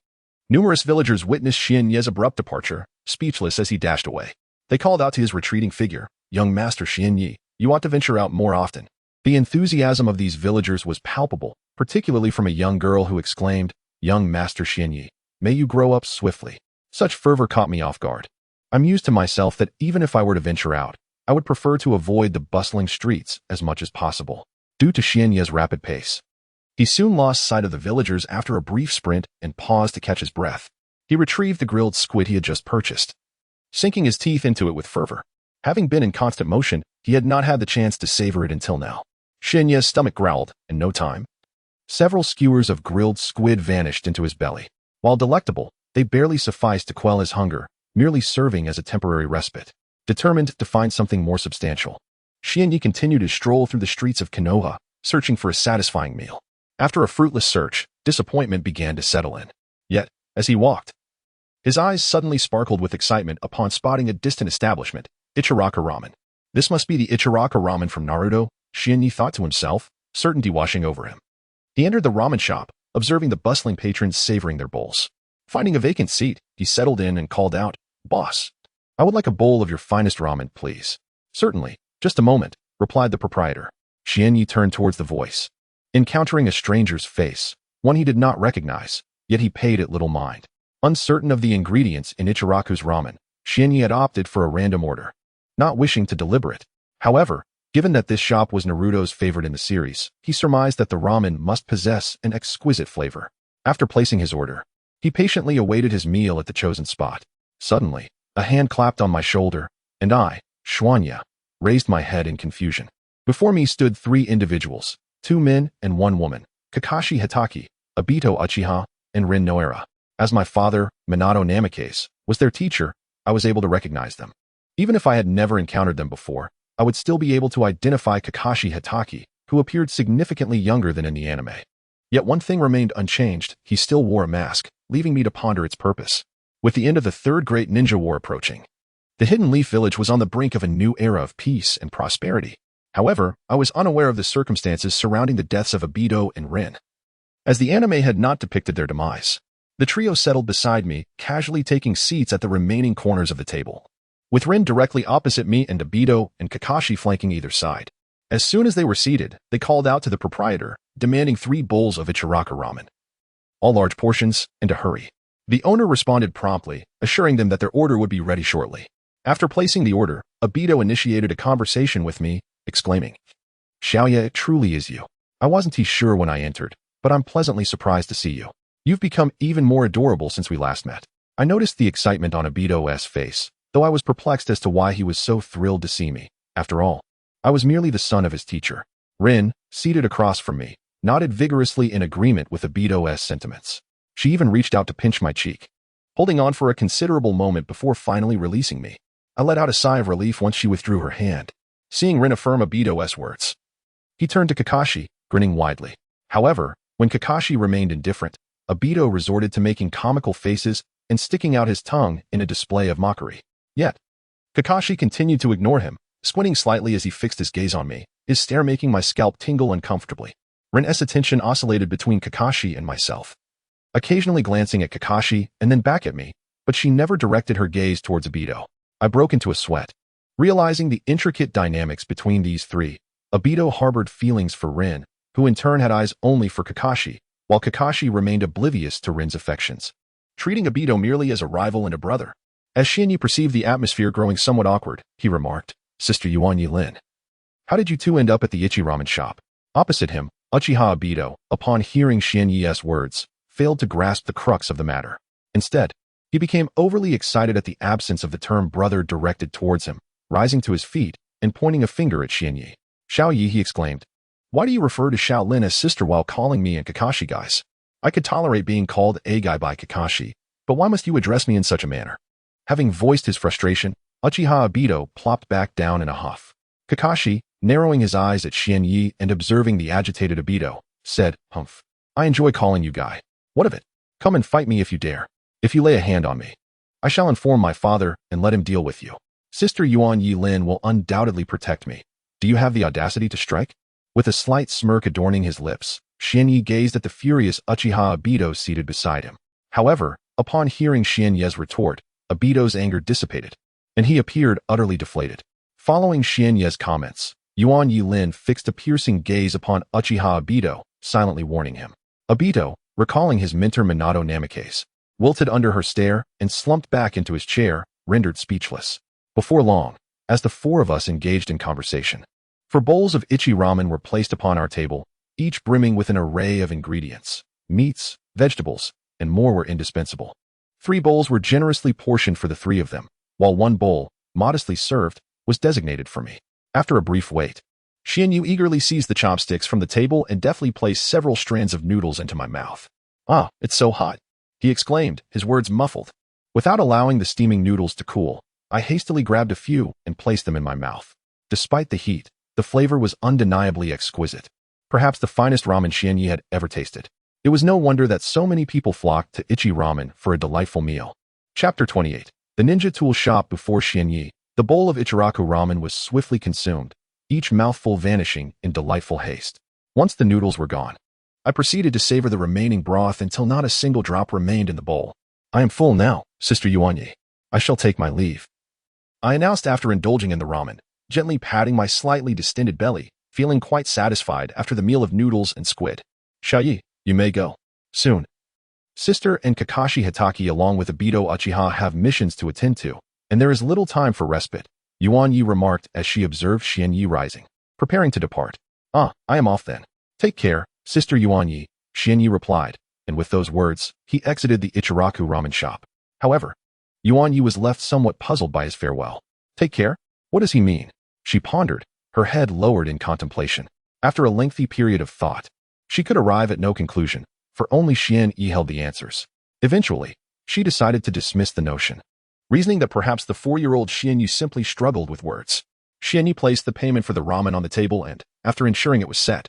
Numerous villagers witnessed Shin Ye's abrupt departure, speechless as he dashed away. They called out to his retreating figure, "Young Master Shin Yi, you ought to venture out more often." The enthusiasm of these villagers was palpable, particularly from a young girl who exclaimed, "Young Master Shin Yi, may you grow up swiftly." Such fervor caught me off guard. I mused to myself that even if I were to venture out, I would prefer to avoid the bustling streets as much as possible, due to Shin Ye's rapid pace. He soon lost sight of the villagers after a brief sprint and paused to catch his breath. He retrieved the grilled squid he had just purchased, sinking his teeth into it with fervor. Having been in constant motion, he had not had the chance to savor it until now. Shinya's stomach growled. In no time, several skewers of grilled squid vanished into his belly. While delectable, they barely sufficed to quell his hunger, merely serving as a temporary respite. Determined to find something more substantial, Shinya continued to stroll through the streets of Konoha, searching for a satisfying meal. After a fruitless search, disappointment began to settle in. Yet, as he walked, his eyes suddenly sparkled with excitement upon spotting a distant establishment, Ichiraka Ramen. This must be the Ichiraka Ramen from Naruto, Shinya thought to himself, certainty washing over him. He entered the ramen shop, observing the bustling patrons savoring their bowls. Finding a vacant seat, he settled in and called out, "Boss, I would like a bowl of your finest ramen, please." "Certainly, just a moment," replied the proprietor. Shinya turned towards the voice. Encountering a stranger's face, one he did not recognize, yet he paid it little mind. Uncertain of the ingredients in Ichiraku's ramen, Shinya had opted for a random order, not wishing to deliberate. However, given that this shop was Naruto's favorite in the series, he surmised that the ramen must possess an exquisite flavor. After placing his order, he patiently awaited his meal at the chosen spot. Suddenly, a hand clapped on my shoulder, and I, Schwanya, raised my head in confusion. Before me stood three individuals, two men and one woman, Kakashi Hitaki, Obito Uchiha, and Rin Noara. As my father, Minato Namikaze, was their teacher, I was able to recognize them. Even if I had never encountered them before, I would still be able to identify Kakashi Hitaki, who appeared significantly younger than in the anime. Yet one thing remained unchanged: he still wore a mask, leaving me to ponder its purpose. With the end of the Third Great Ninja War approaching, the Hidden Leaf Village was on the brink of a new era of peace and prosperity. However, I was unaware of the circumstances surrounding the deaths of Obito and Rin. As the anime had not depicted their demise, the trio settled beside me, casually taking seats at the remaining corners of the table, with Rin directly opposite me and Obito and Kakashi flanking either side. As soon as they were seated, they called out to the proprietor, demanding 3 bowls of Ichiraka ramen, all large portions, and a hurry. The owner responded promptly, assuring them that their order would be ready shortly. After placing the order, Obito initiated a conversation with me, exclaiming, "Xiaoya, it truly is you. I wasn't too sure when I entered, but I'm pleasantly surprised to see you. You've become even more adorable since we last met." I noticed the excitement on Obito's face, though I was perplexed as to why he was so thrilled to see me. After all, I was merely the son of his teacher. Rin, seated across from me, nodded vigorously in agreement with Obito's sentiments. She even reached out to pinch my cheek, holding on for a considerable moment before finally releasing me. I let out a sigh of relief once she withdrew her hand. Seeing Rin affirm Obito's words, he turned to Kakashi, grinning widely. However, when Kakashi remained indifferent, Obito resorted to making comical faces and sticking out his tongue in a display of mockery. Yet, Kakashi continued to ignore him, squinting slightly as he fixed his gaze on me, his stare making my scalp tingle uncomfortably. Rin's attention oscillated between Kakashi and myself, occasionally glancing at Kakashi and then back at me, but she never directed her gaze towards Obito. I broke into a sweat. Realizing the intricate dynamics between these three, Obito harbored feelings for Rin, who in turn had eyes only for Kakashi, while Kakashi remained oblivious to Rin's affections, treating Obito merely as a rival and a brother. As Shinyi perceived the atmosphere growing somewhat awkward, he remarked, "Sister Yuan Yilin, how did you two end up at the Ichi ramen shop?" Opposite him, Uchiha Obito, upon hearing Shinyi's words, failed to grasp the crux of the matter. Instead, he became overly excited at the absence of the term brother directed towards him, rising to his feet and pointing a finger at Shinyi. "Xiaoyi," he exclaimed, "why do you refer to Xiaolin as sister while calling me and Kakashi guys? I could tolerate being called a guy by Kakashi, but why must you address me in such a manner?" Having voiced his frustration, Uchiha Obito plopped back down in a huff. Kakashi, narrowing his eyes at Shinyi and observing the agitated Obito, said, "Humph. I enjoy calling you guy. What of it? Come and fight me if you dare. If you lay a hand on me, I shall inform my father and let him deal with you. Sister Yuan Yilin will undoubtedly protect me. Do you have the audacity to strike?" With a slight smirk adorning his lips, Shinyi gazed at the furious Uchiha Obito seated beside him. However, upon hearing Shinyi's retort, Obito's anger dissipated, and he appeared utterly deflated. Following Shinyi's comments, Yuan Yilin fixed a piercing gaze upon Uchiha Obito, silently warning him. Obito, recalling his mentor Minato Namikaze, wilted under her stare and slumped back into his chair, rendered speechless. Before long, as the 4 of us engaged in conversation, 4 bowls of Ichi ramen were placed upon our table, each brimming with an array of ingredients. Meats, vegetables, and more were indispensable. 3 bowls were generously portioned for the 3 of them, while 1 bowl, modestly served, was designated for me. After a brief wait, Xianyu eagerly seized the chopsticks from the table and deftly placed several strands of noodles into my mouth. "Ah, it's so hot," he exclaimed, his words muffled. Without allowing the steaming noodles to cool, I hastily grabbed a few and placed them in my mouth. Despite the heat, the flavor was undeniably exquisite. Perhaps the finest ramen Xianyu had ever tasted. It was no wonder that so many people flocked to Ichi Ramen for a delightful meal. Chapter 28. The Ninja Tool Shop. Before Xianyu, the bowl of Ichiraku ramen was swiftly consumed, each mouthful vanishing in delightful haste. Once the noodles were gone, I proceeded to savor the remaining broth until not a single drop remained in the bowl. "I am full now, Sister Yuanyi. I shall take my leave," I announced after indulging in the ramen, gently patting my slightly distended belly, feeling quite satisfied after the meal of noodles and squid. "Xiaoyi, you may go. Soon. Sister and Kakashi Hitaki along with Obito Uchiha have missions to attend to, and there is little time for respite," Yuanyi remarked as she observed Xianyu rising, preparing to depart. "Ah, I am off then. Take care, Sister Yuanyi," Xianyu replied, and with those words, he exited the Ichiraku ramen shop. However, Yuanyi was left somewhat puzzled by his farewell. "Take care? What does he mean?" She pondered, her head lowered in contemplation. After a lengthy period of thought, she could arrive at no conclusion, for only Xianyu held the answers. Eventually, she decided to dismiss the notion, reasoning that perhaps the 4-year-old Xianyu simply struggled with words. Xianyu placed the payment for the ramen on the table and, after ensuring it was set,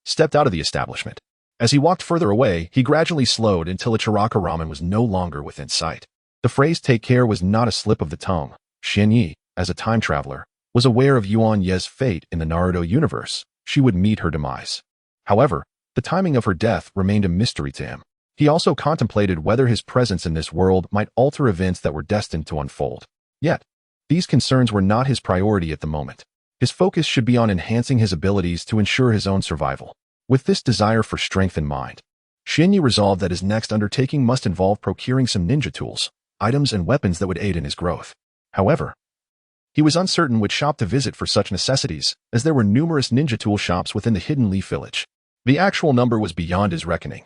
stepped out of the establishment. As he walked further away, he gradually slowed until Ichiraku ramen was no longer within sight. The phrase "take care" was not a slip of the tongue. Xianyu, as a time traveler, was aware of Yuan Ye's fate in the Naruto universe. She would meet her demise. However, the timing of her death remained a mystery to him. He also contemplated whether his presence in this world might alter events that were destined to unfold. Yet, these concerns were not his priority at the moment. His focus should be on enhancing his abilities to ensure his own survival. With this desire for strength in mind, Xianyu resolved that his next undertaking must involve procuring some ninja tools, items and weapons that would aid in his growth. However, he was uncertain which shop to visit for such necessities, as there were numerous ninja tool shops within the Hidden Leaf Village. The actual number was beyond his reckoning,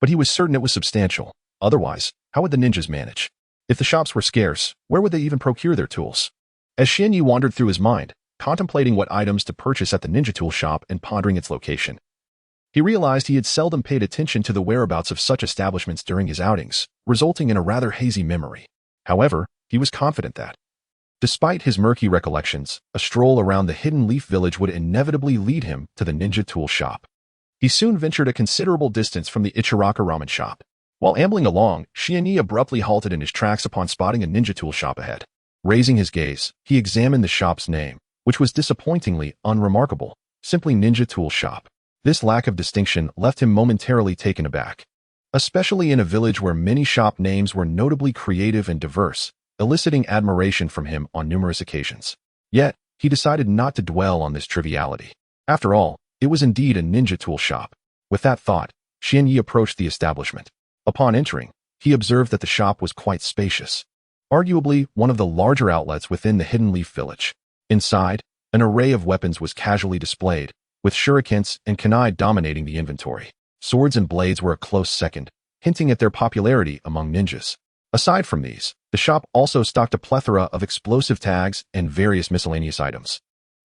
but he was certain it was substantial. Otherwise, how would the ninjas manage? If the shops were scarce, where would they even procure their tools? As Xianyu wandered through his mind, contemplating what items to purchase at the ninja tool shop and pondering its location, he realized he had seldom paid attention to the whereabouts of such establishments during his outings, resulting in a rather hazy memory. However, he was confident that, despite his murky recollections, a stroll around the Hidden Leaf Village would inevitably lead him to the ninja tool shop. He soon ventured a considerable distance from the Ichiraku ramen shop. While ambling along, Xianyu abruptly halted in his tracks upon spotting a ninja tool shop ahead. Raising his gaze, he examined the shop's name, which was disappointingly unremarkable, simply Ninja Tool Shop. This lack of distinction left him momentarily taken aback, especially in a village where many shop names were notably creative and diverse, eliciting admiration from him on numerous occasions. Yet, he decided not to dwell on this triviality. After all, it was indeed a ninja tool shop. With that thought, Xianyu approached the establishment. Upon entering, he observed that the shop was quite spacious, arguably one of the larger outlets within the Hidden Leaf Village. Inside, an array of weapons was casually displayed, with shurikens and kunai dominating the inventory. Swords and blades were a close second, hinting at their popularity among ninjas. Aside from these, the shop also stocked a plethora of explosive tags and various miscellaneous items,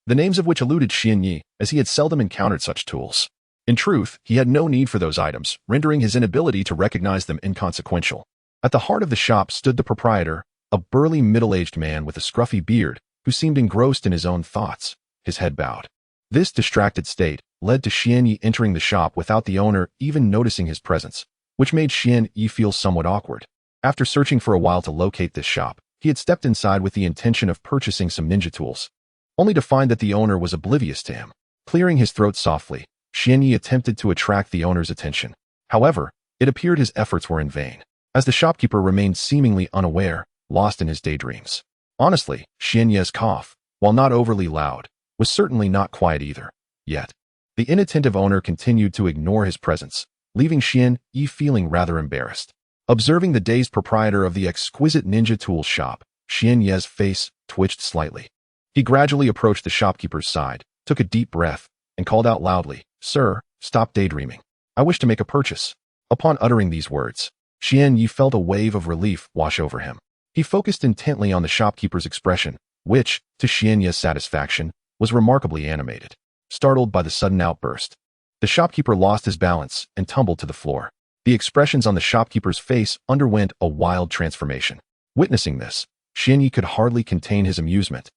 the names of which eluded Xianyu, as he had seldom encountered such tools. In truth, he had no need for those items, rendering his inability to recognize them inconsequential. At the heart of the shop stood the proprietor, a burly middle-aged man with a scruffy beard, who seemed engrossed in his own thoughts, his head bowed. This distracted state led to Xianyu entering the shop without the owner even noticing his presence, which made Xianyu feel somewhat awkward. After searching for a while to locate this shop, he had stepped inside with the intention of purchasing some ninja tools, only to find that the owner was oblivious to him. Clearing his throat softly, Xianyu attempted to attract the owner's attention. However, it appeared his efforts were in vain, as the shopkeeper remained seemingly unaware, lost in his daydreams. Honestly, Xianyu's cough, while not overly loud, was certainly not quiet either. Yet, the inattentive owner continued to ignore his presence, leaving Xianyu feeling rather embarrassed. Observing the dazed proprietor of the exquisite ninja tool shop, Xianyu's face twitched slightly. He gradually approached the shopkeeper's side, took a deep breath, and called out loudly, "Sir, stop daydreaming. I wish to make a purchase." Upon uttering these words, Xianyu felt a wave of relief wash over him. He focused intently on the shopkeeper's expression, which, to Xianya's satisfaction, was remarkably animated. Startled by the sudden outburst, the shopkeeper lost his balance and tumbled to the floor. The expressions on the shopkeeper's face underwent a wild transformation. Witnessing this, Xianyi could hardly contain his amusement,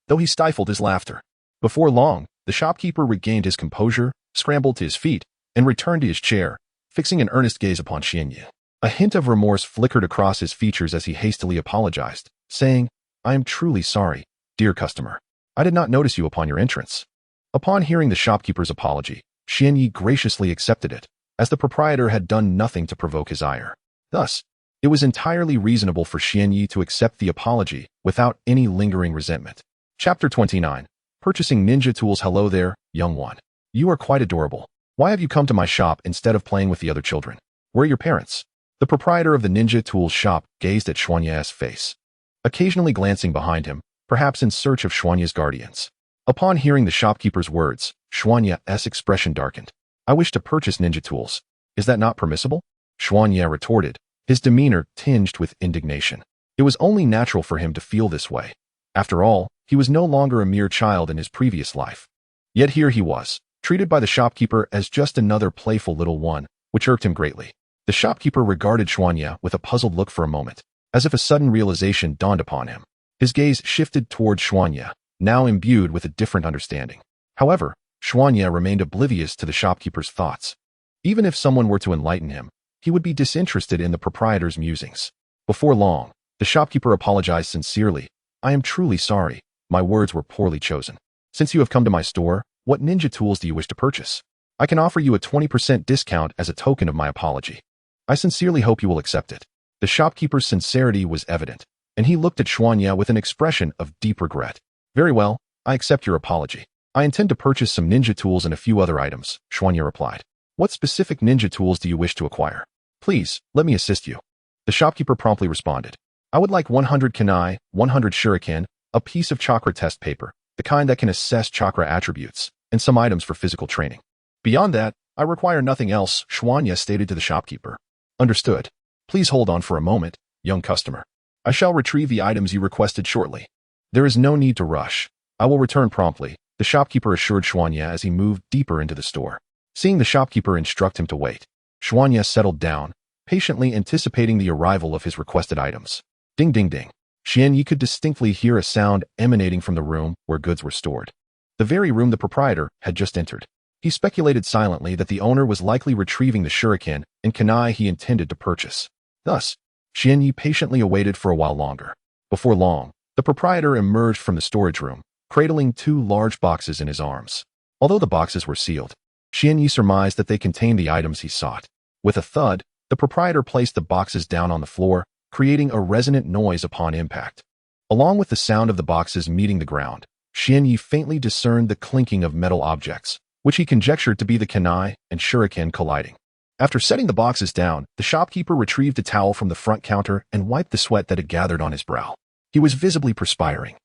though he stifled his laughter. Before long, the shopkeeper regained his composure, scrambled to his feet, and returned to his chair, fixing an earnest gaze upon Xianyi. A hint of remorse flickered across his features as he hastily apologized, saying, "I am truly sorry, dear customer. I did not notice you upon your entrance." Upon hearing the shopkeeper's apology, Xianyi graciously accepted it, as the proprietor had done nothing to provoke his ire. Thus, it was entirely reasonable for Xianyi to accept the apology without any lingering resentment. Chapter 29. Purchasing Ninja Tools. Hello there, young one. You are quite adorable. Why have you come to my shop instead of playing with the other children? Where are your parents? The proprietor of the Ninja Tools shop gazed at Xuanya's face, occasionally glancing behind him, perhaps in search of Xuanya's guardians. Upon hearing the shopkeeper's words, Xuanya's expression darkened. "I wish to purchase ninja tools. Is that not permissible?" Xuanya retorted, his demeanor tinged with indignation. It was only natural for him to feel this way. After all, he was no longer a mere child in his previous life. Yet here he was, treated by the shopkeeper as just another playful little one, which irked him greatly. The shopkeeper regarded Xuanya with a puzzled look for a moment, as if a sudden realization dawned upon him. His gaze shifted toward Xuanya, now imbued with a different understanding. However, Xuanya remained oblivious to the shopkeeper's thoughts. Even if someone were to enlighten him, he would be disinterested in the proprietor's musings. Before long, the shopkeeper apologized sincerely. "I am truly sorry. My words were poorly chosen. Since you have come to my store, what ninja tools do you wish to purchase? I can offer you a 20% discount as a token of my apology. I sincerely hope you will accept it." The shopkeeper's sincerity was evident, and he looked at Xuanya with an expression of deep regret. "Very well, I accept your apology. I intend to purchase some ninja tools and a few other items," Xuanya replied. "What specific ninja tools do you wish to acquire? Please, let me assist you." The shopkeeper promptly responded. "I would like 100 kunai, 100 shuriken, a piece of chakra test paper, the kind that can assess chakra attributes, and some items for physical training. Beyond that, I require nothing else," Xuanya stated to the shopkeeper. "Understood. Please hold on for a moment, young customer. I shall retrieve the items you requested shortly. There is no need to rush. I will return promptly," the shopkeeper assured Xuanya as he moved deeper into the store. Seeing the shopkeeper instruct him to wait, Xuanya settled down, patiently anticipating the arrival of his requested items. Ding ding ding. Xianyi could distinctly hear a sound emanating from the room where goods were stored. The very room the proprietor had just entered. He speculated silently that the owner was likely retrieving the shuriken and kunai he intended to purchase. Thus, Xianyi patiently awaited for a while longer. Before long, the proprietor emerged from the storage room, cradling 2 large boxes in his arms. Although the boxes were sealed, Xianyi surmised that they contained the items he sought. With a thud, the proprietor placed the boxes down on the floor, creating a resonant noise upon impact. Along with the sound of the boxes meeting the ground, Xianyi faintly discerned the clinking of metal objects, which he conjectured to be the kunai and shuriken colliding. After setting the boxes down, the shopkeeper retrieved a towel from the front counter and wiped the sweat that had gathered on his brow. He was visibly perspiring,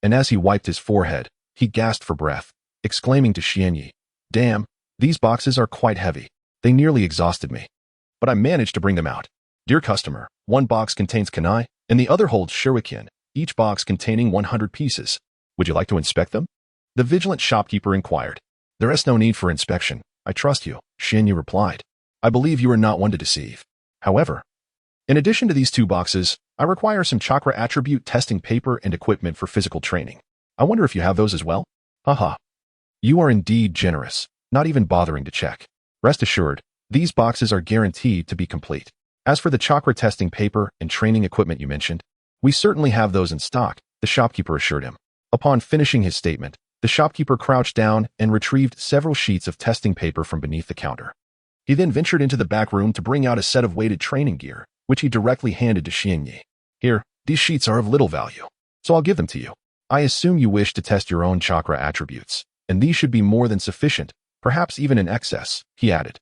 and as he wiped his forehead, he gasped for breath, exclaiming to Xianyi, "Damn, these boxes are quite heavy. They nearly exhausted me. But I managed to bring them out. Dear customer, one box contains kunai, and the other holds shuriken, each box containing 100 pieces. Would you like to inspect them?" The vigilant shopkeeper inquired. "There is no need for inspection. I trust you," Xianyi replied. "I believe you are not one to deceive. However, in addition to these 2 boxes, I require some chakra attribute testing paper and equipment for physical training. I wonder if you have those as well?" "Haha. You are indeed generous, not even bothering to check. Rest assured, these boxes are guaranteed to be complete. As for the chakra testing paper and training equipment you mentioned, we certainly have those in stock," the shopkeeper assured him. Upon finishing his statement, the shopkeeper crouched down and retrieved several sheets of testing paper from beneath the counter. He then ventured into the back room to bring out a set of weighted training gear, which he directly handed to Xianyi. "Here, these sheets are of little value, so I'll give them to you. I assume you wish to test your own chakra attributes, and these should be more than sufficient, perhaps even in excess," he added.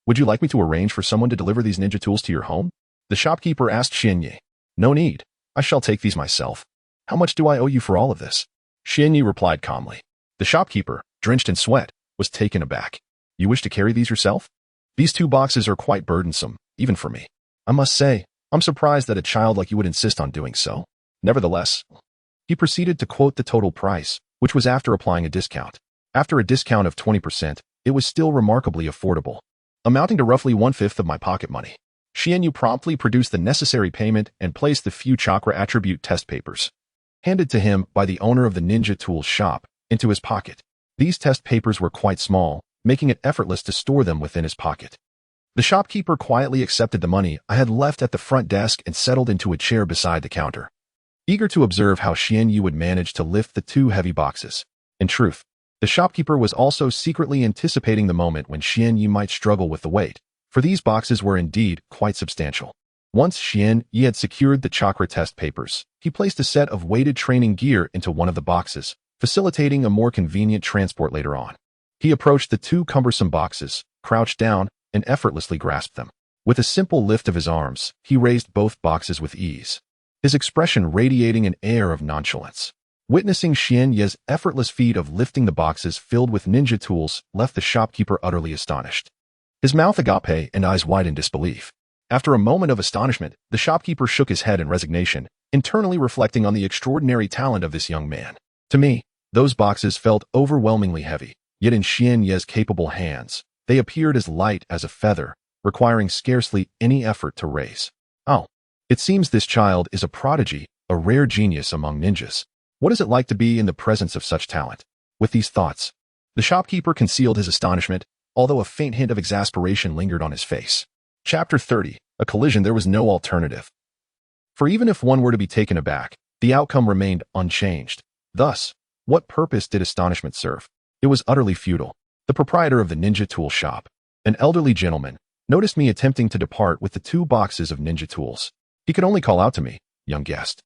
"Would you like me to arrange for someone to deliver these ninja tools to your home?" the shopkeeper asked Xianyi. "No need. I shall take these myself. How much do I owe you for all of this?" Xianyi replied calmly. The shopkeeper, drenched in sweat, was taken aback. "You wish to carry these yourself? These 2 boxes are quite burdensome, even for me. I must say, I'm surprised that a child like you would insist on doing so. Nevertheless, He proceeded to quote the total price, which was after applying a discount. After a discount of 20%, it was still remarkably affordable, amounting to roughly 1/5 of my pocket money. Xianyu promptly produced the necessary payment and placed the few chakra attribute test papers, handed to him by the owner of the ninja tools shop, into his pocket. These test papers were quite small, making it effortless to store them within his pocket. The shopkeeper quietly accepted the money I had left at the front desk and settled into a chair beside the counter, eager to observe how Xianyu would manage to lift the two heavy boxes. In truth, the shopkeeper was also secretly anticipating the moment when Xianyu might struggle with the weight, for these boxes were indeed quite substantial. Once Xianyu had secured the chakra test papers, he placed a set of weighted training gear into one of the boxes, facilitating a more convenient transport later on. He approached the two cumbersome boxes, crouched down, and effortlessly grasped them. With a simple lift of his arms, he raised both boxes with ease, his expression radiating an air of nonchalance. Witnessing Xianyu's effortless feat of lifting the boxes filled with ninja tools left the shopkeeper utterly astonished, his mouth agape and eyes wide in disbelief. After a moment of astonishment, the shopkeeper shook his head in resignation, internally reflecting on the extraordinary talent of this young man. To me, those boxes felt overwhelmingly heavy, yet in Xianyu's capable hands, they appeared as light as a feather, requiring scarcely any effort to raise. Oh, it seems this child is a prodigy, a rare genius among ninjas. What is it like to be in the presence of such talent? With these thoughts, the shopkeeper concealed his astonishment, although a faint hint of exasperation lingered on his face. Chapter 30. A collision. There was no alternative. For even if one were to be taken aback, the outcome remained unchanged. Thus, what purpose did astonishment serve? It was utterly futile. The proprietor of the ninja tool shop, an elderly gentleman, noticed me attempting to depart with the two boxes of ninja tools. He could only call out to me, "Young guest,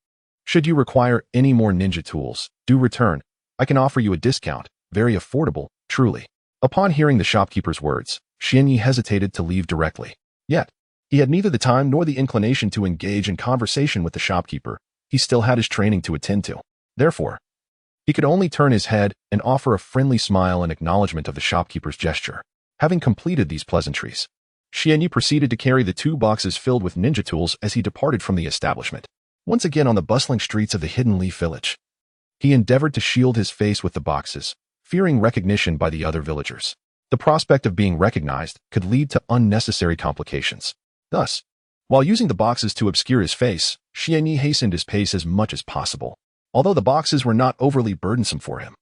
should you require any more ninja tools, do return. I can offer you a discount, very affordable, truly." Upon hearing the shopkeeper's words, Xianyu hesitated to leave directly. Yet, he had neither the time nor the inclination to engage in conversation with the shopkeeper. He still had his training to attend to. Therefore, he could only turn his head and offer a friendly smile in acknowledgement of the shopkeeper's gesture. Having completed these pleasantries, Xianyu proceeded to carry the two boxes filled with ninja tools as he departed from the establishment. Once again on the bustling streets of the hidden leaf village, he endeavored to shield his face with the boxes, fearing recognition by the other villagers. The prospect of being recognized could lead to unnecessary complications. Thus, while using the boxes to obscure his face, Xianyu hastened his pace as much as possible. Although the boxes were not overly burdensome for him,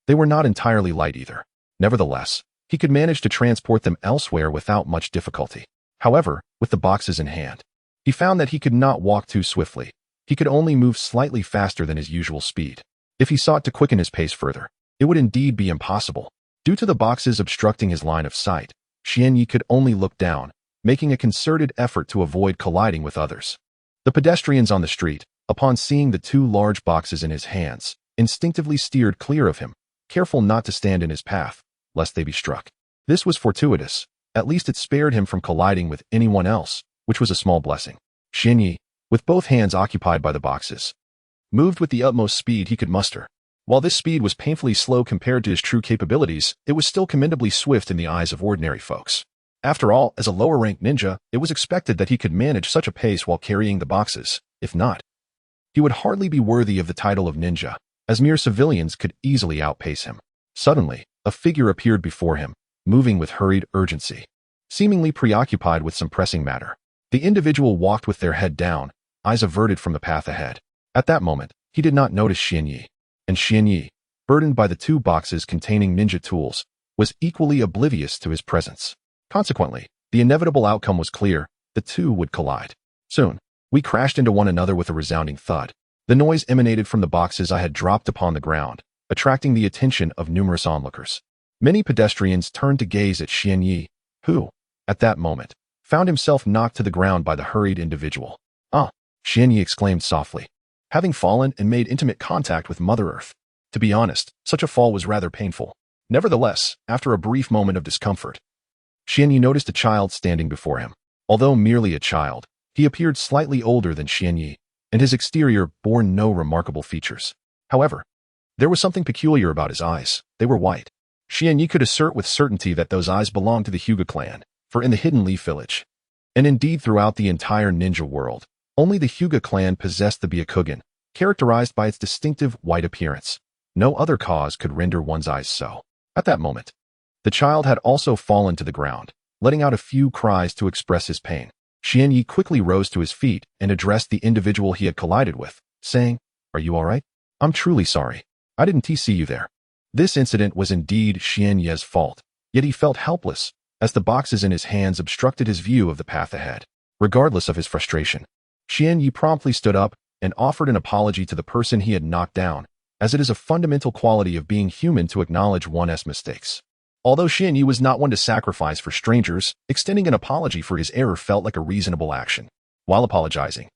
they were not entirely light either. Nevertheless, he could manage to transport them elsewhere without much difficulty. However, with the boxes in hand, he found that he could not walk too swiftly. He could only move slightly faster than his usual speed. If he sought to quicken his pace further, it would indeed be impossible. Due to the boxes obstructing his line of sight, Xianyu could only look down, making a concerted effort to avoid colliding with others. The pedestrians on the street, upon seeing the two large boxes in his hands, instinctively steered clear of him, careful not to stand in his path, lest they be struck. This was fortuitous. At least it spared him from colliding with anyone else, which was a small blessing. Xianyu, with both hands occupied by the boxes, moved with the utmost speed he could muster. While this speed was painfully slow compared to his true capabilities, it was still commendably swift in the eyes of ordinary folks. After all, as a lower-ranked ninja, it was expected that he could manage such a pace while carrying the boxes. If not, he would hardly be worthy of the title of ninja, as mere civilians could easily outpace him. Suddenly, a figure appeared before him, moving with hurried urgency, seemingly preoccupied with some pressing matter. The individual walked with their head down, eyes averted from the path ahead. At that moment, he did not notice Xianyu, and Xianyu, burdened by the two boxes containing ninja tools, was equally oblivious to his presence. Consequently, the inevitable outcome was clear: the two would collide. Soon, we crashed into one another with a resounding thud. The noise emanated from the boxes I had dropped upon the ground, attracting the attention of numerous onlookers. Many pedestrians turned to gaze at Xianyu, who, at that moment, found himself knocked to the ground by the hurried individual. "Ah!" Xianyu exclaimed softly, having fallen and made intimate contact with Mother Earth. To be honest, such a fall was rather painful. Nevertheless, after a brief moment of discomfort, Xianyu noticed a child standing before him. Although merely a child, he appeared slightly older than Xianyu, and his exterior bore no remarkable features. However, there was something peculiar about his eyes. They were white. Xianyu could assert with certainty that those eyes belonged to the Hokage clan, for in the Hidden Leaf Village, and indeed throughout the entire ninja world, only the Hokage clan possessed the Byakugan, characterized by its distinctive white appearance. No other cause could render one's eyes so. At that moment, the child had also fallen to the ground, letting out a few cries to express his pain. Xianyi quickly rose to his feet and addressed the individual he had collided with, saying, "Are you all right? I'm truly sorry. I didn't see you there." This incident was indeed Xianyi's fault, yet he felt helpless, as the boxes in his hands obstructed his view of the path ahead. Regardless of his frustration, Xianyi promptly stood up and offered an apology to the person he had knocked down, as it is a fundamental quality of being human to acknowledge one's mistakes. Although Xianyi was not one to sacrifice for strangers, extending an apology for his error felt like a reasonable action. While apologizing,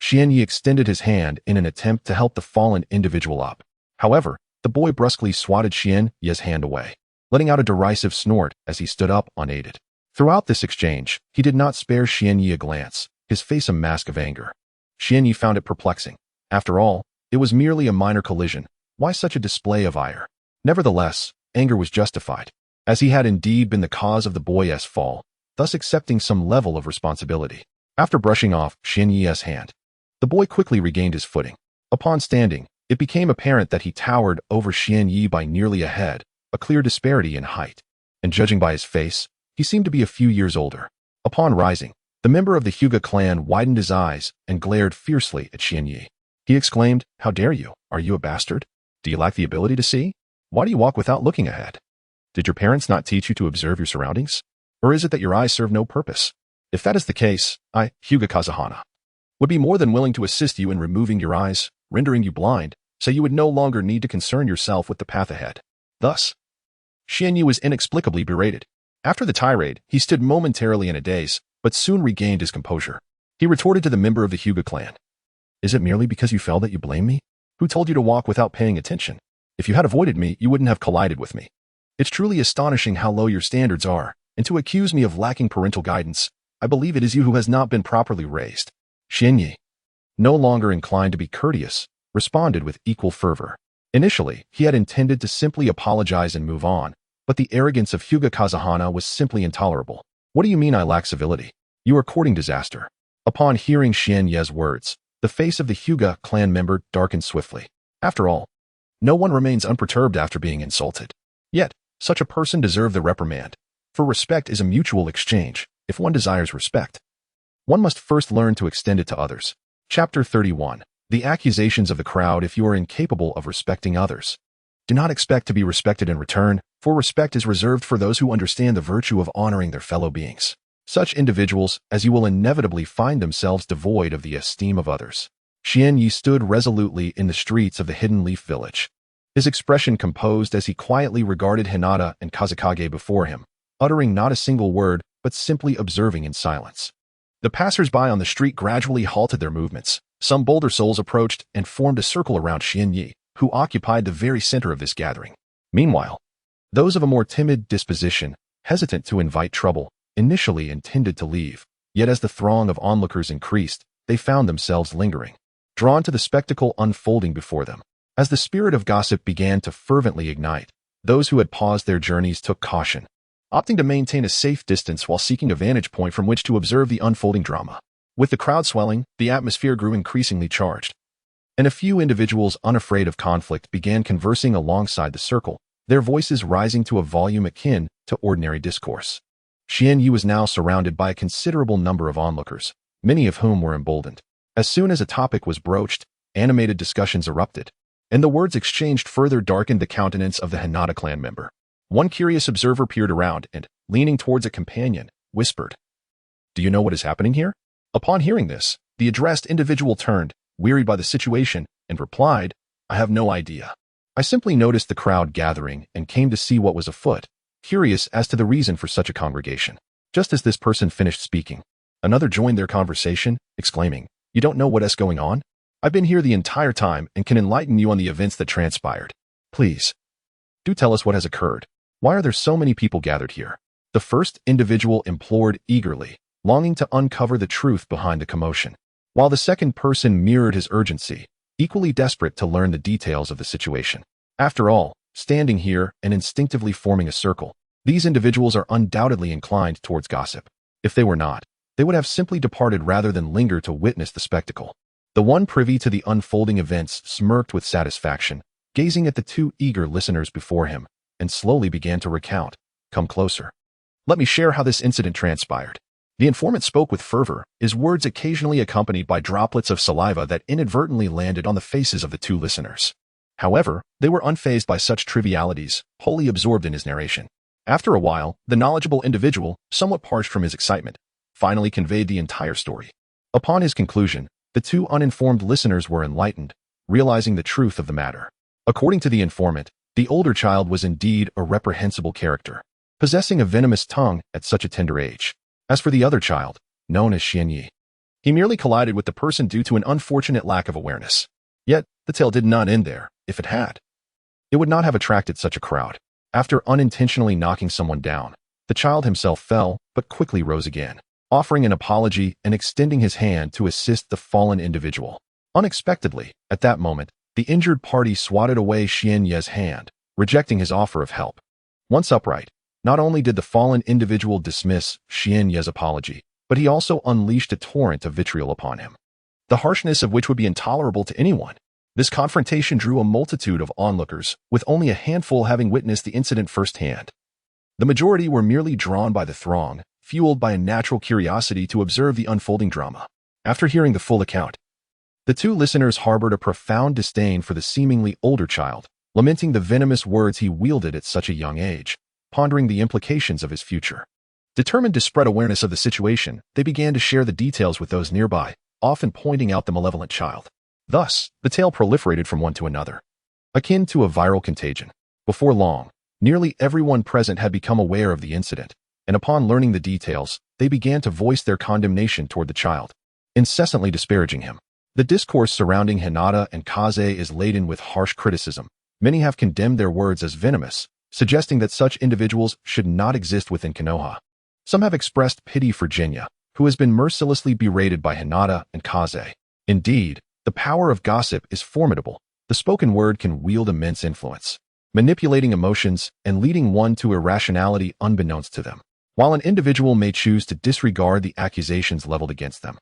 Xianyi extended his hand in an attempt to help the fallen individual up. However, the boy brusquely swatted Xianyi's hand away, letting out a derisive snort as he stood up unaided. Throughout this exchange, he did not spare Xianyi a glance, his face a mask of anger. Xianyi found it perplexing. After all, it was merely a minor collision. Why such a display of ire? Nevertheless, anger was justified, as he had indeed been the cause of the boy's fall, thus accepting some level of responsibility. After brushing off Xianyi's hand, the boy quickly regained his footing. Upon standing, it became apparent that he towered over Xianyi by nearly a head, a clear disparity in height. And judging by his face, he seemed to be a few years older. Upon rising, the member of the Hyuga clan widened his eyes and glared fiercely at Xianyi. He exclaimed, "How dare you? Are you a bastard? Do you lack the ability to see? Why do you walk without looking ahead? Did your parents not teach you to observe your surroundings? Or is it that your eyes serve no purpose? If that is the case, I, Hyuga Kazahana, would be more than willing to assist you in removing your eyes, rendering you blind, so you would no longer need to concern yourself with the path ahead." Thus, Xianyi was inexplicably berated. After the tirade, he stood momentarily in a daze, but soon regained his composure. He retorted to the member of the Hyuga clan, "Is it merely because you fell that you blame me? Who told you to walk without paying attention? If you had avoided me, you wouldn't have collided with me. It's truly astonishing how low your standards are, and to accuse me of lacking parental guidance, I believe it is you who has not been properly raised." Xianyi, no longer inclined to be courteous, responded with equal fervor. Initially, he had intended to simply apologize and move on, but the arrogance of Hyuga Kazahana was simply intolerable. "What do you mean I lack civility? You are courting disaster." Upon hearing Xianyi's words, the face of the Hyuga clan member darkened swiftly. After all, no one remains unperturbed after being insulted. Yet, such a person deserved the reprimand. For respect is a mutual exchange. If one desires respect, one must first learn to extend it to others. Chapter 31. The accusations of the crowd. If you are incapable of respecting others, do not expect to be respected in return, for respect is reserved for those who understand the virtue of honoring their fellow beings. Such individuals, as you will inevitably find themselves devoid of the esteem of others. Xianyi stood resolutely in the streets of the Hidden Leaf Village, his expression composed as he quietly regarded Hinata and Kazekage before him, uttering not a single word, but simply observing in silence. The passers-by on the street gradually halted their movements. Some bolder souls approached and formed a circle around Xianyi, who occupied the very center of this gathering. Meanwhile, those of a more timid disposition, hesitant to invite trouble, initially intended to leave. Yet as the throng of onlookers increased, they found themselves lingering, drawn to the spectacle unfolding before them. As the spirit of gossip began to fervently ignite, those who had paused their journeys took caution, opting to maintain a safe distance while seeking a vantage point from which to observe the unfolding drama. With the crowd swelling, the atmosphere grew increasingly charged, and a few individuals unafraid of conflict began conversing alongside the circle, their voices rising to a volume akin to ordinary discourse. Xianyi was now surrounded by a considerable number of onlookers, many of whom were emboldened. As soon as a topic was broached, animated discussions erupted, and the words exchanged further darkened the countenance of the Hinata clan member. One curious observer peered around and, leaning towards a companion, whispered, "Do you know what is happening here?" Upon hearing this, the addressed individual turned, wearied by the situation, and replied, "I have no idea. I simply noticed the crowd gathering and came to see what was afoot, curious as to the reason for such a congregation." Just as this person finished speaking, another joined their conversation, exclaiming, "You don't know what is going on? I've been here the entire time and can enlighten you on the events that transpired. Please, do tell us what has occurred. Why are there so many people gathered here?" The first individual implored eagerly, longing to uncover the truth behind the commotion, while the second person mirrored his urgency, equally desperate to learn the details of the situation. After all, standing here and instinctively forming a circle, these individuals are undoubtedly inclined towards gossip. If they were not, they would have simply departed rather than linger to witness the spectacle. The one privy to the unfolding events smirked with satisfaction, gazing at the two eager listeners before him, and slowly began to recount. Come closer. Let me share how this incident transpired. The informant spoke with fervor, his words occasionally accompanied by droplets of saliva that inadvertently landed on the faces of the two listeners. However, they were unfazed by such trivialities, wholly absorbed in his narration. After a while, the knowledgeable individual, somewhat parched from his excitement, finally conveyed the entire story. Upon his conclusion, the two uninformed listeners were enlightened, realizing the truth of the matter. According to the informant, the older child was indeed a reprehensible character, possessing a venomous tongue at such a tender age. As for the other child, known as Xianyi, he merely collided with the person due to an unfortunate lack of awareness. Yet, the tale did not end there. If it had, it would not have attracted such a crowd. After unintentionally knocking someone down, the child himself fell, but quickly rose again, offering an apology and extending his hand to assist the fallen individual. Unexpectedly, at that moment, the injured party swatted away Xianye's hand, rejecting his offer of help. Once upright, not only did the fallen individual dismiss Xianye's apology, but he also unleashed a torrent of vitriol upon him, the harshness of which would be intolerable to anyone. This confrontation drew a multitude of onlookers, with only a handful having witnessed the incident firsthand. The majority were merely drawn by the throng, fueled by a natural curiosity to observe the unfolding drama. After hearing the full account, the two listeners harbored a profound disdain for the seemingly older child, lamenting the venomous words he wielded at such a young age, pondering the implications of his future. Determined to spread awareness of the situation, they began to share the details with those nearby, often pointing out the malevolent child. Thus, the tale proliferated from one to another, akin to a viral contagion. Before long, nearly everyone present had become aware of the incident, and upon learning the details, they began to voice their condemnation toward the child, incessantly disparaging him. The discourse surrounding Hinata and Kaze is laden with harsh criticism. Many have condemned their words as venomous, suggesting that such individuals should not exist within Konoha. Some have expressed pity for Jinya, who has been mercilessly berated by Hinata and Kaze. Indeed, the power of gossip is formidable. The spoken word can wield immense influence, manipulating emotions and leading one to irrationality unbeknownst to them. While an individual may choose to disregard the accusations leveled against them,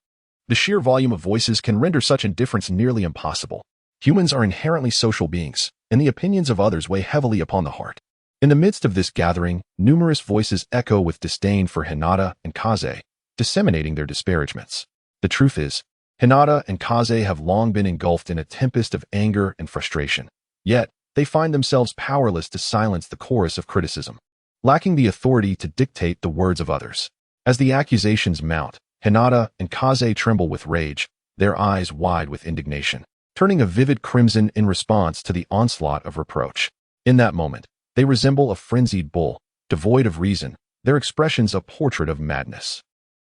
the sheer volume of voices can render such indifference nearly impossible. Humans are inherently social beings, and the opinions of others weigh heavily upon the heart. In the midst of this gathering, numerous voices echo with disdain for Hinata and Kaze, disseminating their disparagements. The truth is, Hinata and Kaze have long been engulfed in a tempest of anger and frustration. Yet, they find themselves powerless to silence the chorus of criticism, lacking the authority to dictate the words of others. As the accusations mount, Hinata and Kaze tremble with rage, their eyes wide with indignation, turning a vivid crimson in response to the onslaught of reproach. In that moment, they resemble a frenzied bull, devoid of reason, their expressions a portrait of madness.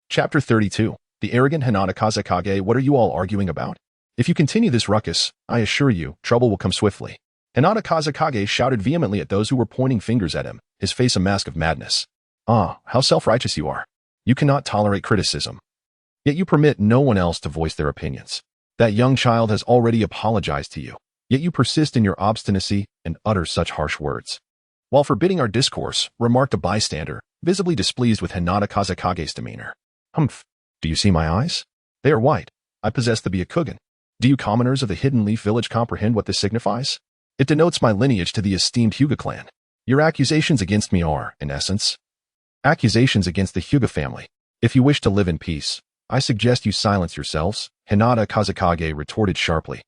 Chapter 32. The arrogant Hinata Kazekage. What are you all arguing about? If you continue this ruckus, I assure you, trouble will come swiftly. Hinata Kazekage shouted vehemently at those who were pointing fingers at him, his face a mask of madness. Ah, how self-righteous you are. You cannot tolerate criticism. Yet you permit no one else to voice their opinions. That young child has already apologized to you, yet you persist in your obstinacy and utter such harsh words. While forbidding our discourse, remarked a bystander, visibly displeased with Hinata Kazekage's demeanor. Humph. Do you see my eyes? They are white. I possess the Byakugan. Do you commoners of the Hidden Leaf Village comprehend what this signifies? It denotes my lineage to the esteemed Hyuga clan. Your accusations against me are, in essence, accusations against the Hyuga family. If you wish to live in peace, I suggest you silence yourselves, Hinata Kazekage retorted sharply,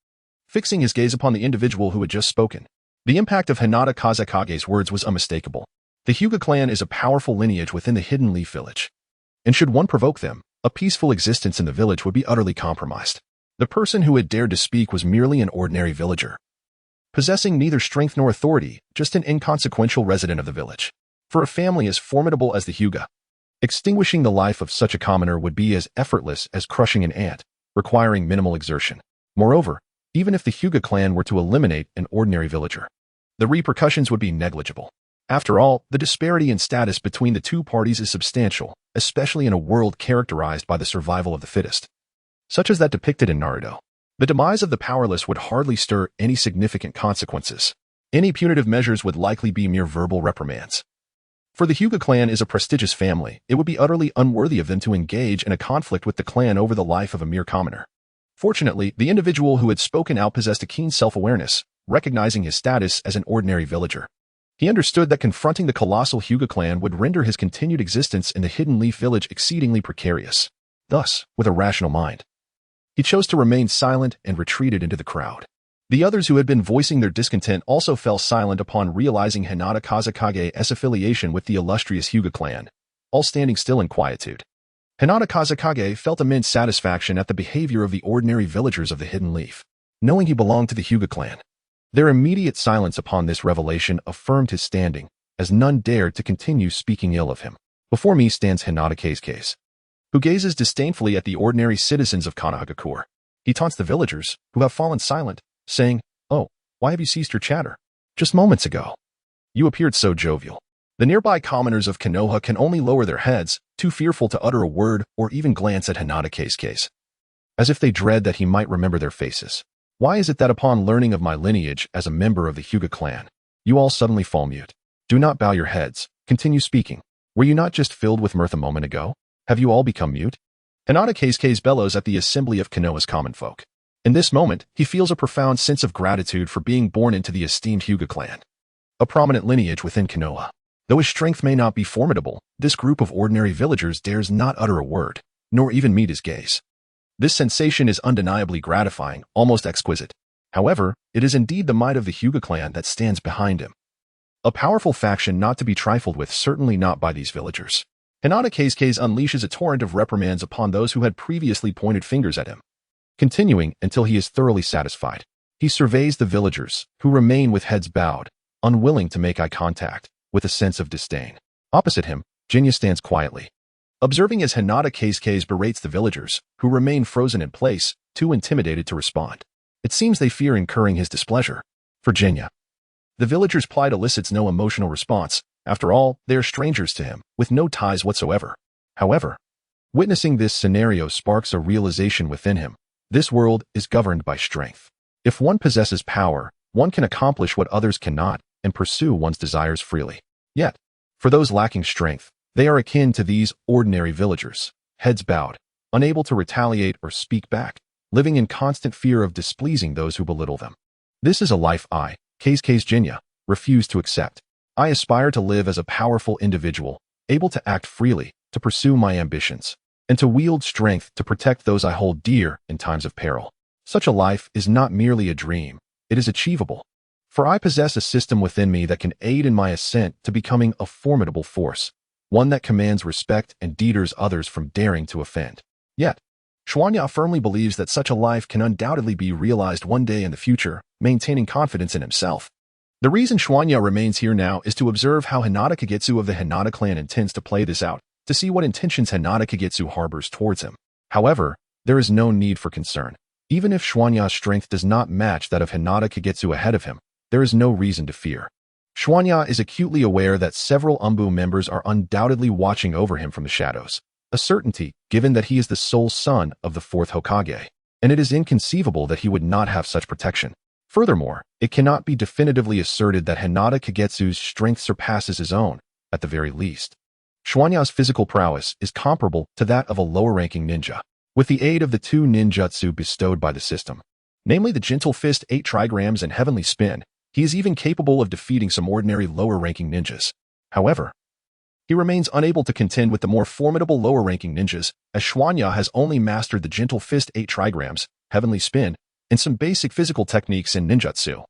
fixing his gaze upon the individual who had just spoken. The impact of Hinata Kazekage's words was unmistakable. The Hyuga clan is a powerful lineage within the Hidden Leaf Village, and should one provoke them, a peaceful existence in the village would be utterly compromised. The person who had dared to speak was merely an ordinary villager, possessing neither strength nor authority, just an inconsequential resident of the village. For a family as formidable as the Hyuga, extinguishing the life of such a commoner would be as effortless as crushing an ant, requiring minimal exertion. Moreover, even if the Hyuga clan were to eliminate an ordinary villager, the repercussions would be negligible. After all, the disparity in status between the two parties is substantial, especially in a world characterized by the survival of the fittest, such as that depicted in Naruto. The demise of the powerless would hardly stir any significant consequences. Any punitive measures would likely be mere verbal reprimands. For the Hyuga clan is a prestigious family, it would be utterly unworthy of them to engage in a conflict with the clan over the life of a mere commoner. Fortunately, the individual who had spoken out possessed a keen self-awareness, recognizing his status as an ordinary villager. He understood that confronting the colossal Hyuga clan would render his continued existence in the Hidden Leaf village exceedingly precarious. Thus, with a rational mind, he chose to remain silent and retreated into the crowd. The others who had been voicing their discontent also fell silent upon realizing Hinata Kazekage's affiliation with the illustrious Hyuga clan, all standing still in quietude. Hinata Kazekage felt immense satisfaction at the behavior of the ordinary villagers of the Hidden Leaf, knowing he belonged to the Hyuga clan. Their immediate silence upon this revelation affirmed his standing, as none dared to continue speaking ill of him. Before me stands Hinata Kazekage, who gazes disdainfully at the ordinary citizens of Konohagakure. He taunts the villagers, who have fallen silent, saying, "Oh, why have you ceased your chatter? Just moments ago, you appeared so jovial." The nearby commoners of Konoha can only lower their heads, too fearful to utter a word or even glance at Hinata Kazekage, as if they dread that he might remember their faces. Why is it that upon learning of my lineage as a member of the Hyuga clan, you all suddenly fall mute? Do not bow your heads. Continue speaking. Were you not just filled with mirth a moment ago? Have you all become mute? Hinata Kazekage bellows at the assembly of Konoha's common folk. In this moment, he feels a profound sense of gratitude for being born into the esteemed Hyuga clan, a prominent lineage within Konoha. Though his strength may not be formidable, this group of ordinary villagers dares not utter a word, nor even meet his gaze. This sensation is undeniably gratifying, almost exquisite. However, it is indeed the might of the Hyuga clan that stands behind him. A powerful faction not to be trifled with, certainly not by these villagers. Hinata Kazekage unleashes a torrent of reprimands upon those who had previously pointed fingers at him. Continuing until he is thoroughly satisfied, he surveys the villagers, who remain with heads bowed, unwilling to make eye contact, with a sense of disdain. Opposite him, Jinya stands quietly, observing as Hinata Kazekage berates the villagers, who remain frozen in place, too intimidated to respond. It seems they fear incurring his displeasure. For Jinya, the villagers' plight elicits no emotional response. After all, they are strangers to him, with no ties whatsoever. However, witnessing this scenario sparks a realization within him. This world is governed by strength. If one possesses power, one can accomplish what others cannot and pursue one's desires freely. Yet, for those lacking strength, they are akin to these ordinary villagers, heads bowed, unable to retaliate or speak back, living in constant fear of displeasing those who belittle them. This is a life I, Kazekage Jinya, refuse to accept. I aspire to live as a powerful individual, able to act freely, to pursue my ambitions, and to wield strength to protect those I hold dear in times of peril. Such a life is not merely a dream, it is achievable. For I possess a system within me that can aid in my ascent to becoming a formidable force, one that commands respect and deters others from daring to offend. Yet, Xuanya firmly believes that such a life can undoubtedly be realized one day in the future, maintaining confidence in himself. The reason Xuanya remains here now is to observe how Hinata Kagetsu of the Hinata clan intends to play this out, to see what intentions Hinata Kagetsu harbors towards him. However, there is no need for concern. Even if Xuanya's strength does not match that of Hinata Kagetsu ahead of him, there is no reason to fear. Xuanya is acutely aware that several Umbu members are undoubtedly watching over him from the shadows, a certainty given that he is the sole son of the fourth Hokage, and it is inconceivable that he would not have such protection. Furthermore, it cannot be definitively asserted that Hinata Kagetsu's strength surpasses his own, at the very least. Xuanya's physical prowess is comparable to that of a lower-ranking ninja, with the aid of the two ninjutsu bestowed by the system, namely the Gentle Fist 8 trigrams and Heavenly Spin. He is even capable of defeating some ordinary lower-ranking ninjas. However, he remains unable to contend with the more formidable lower-ranking ninjas, as Xuanya has only mastered the Gentle Fist 8 trigrams, Heavenly Spin, and some basic physical techniques in ninjutsu,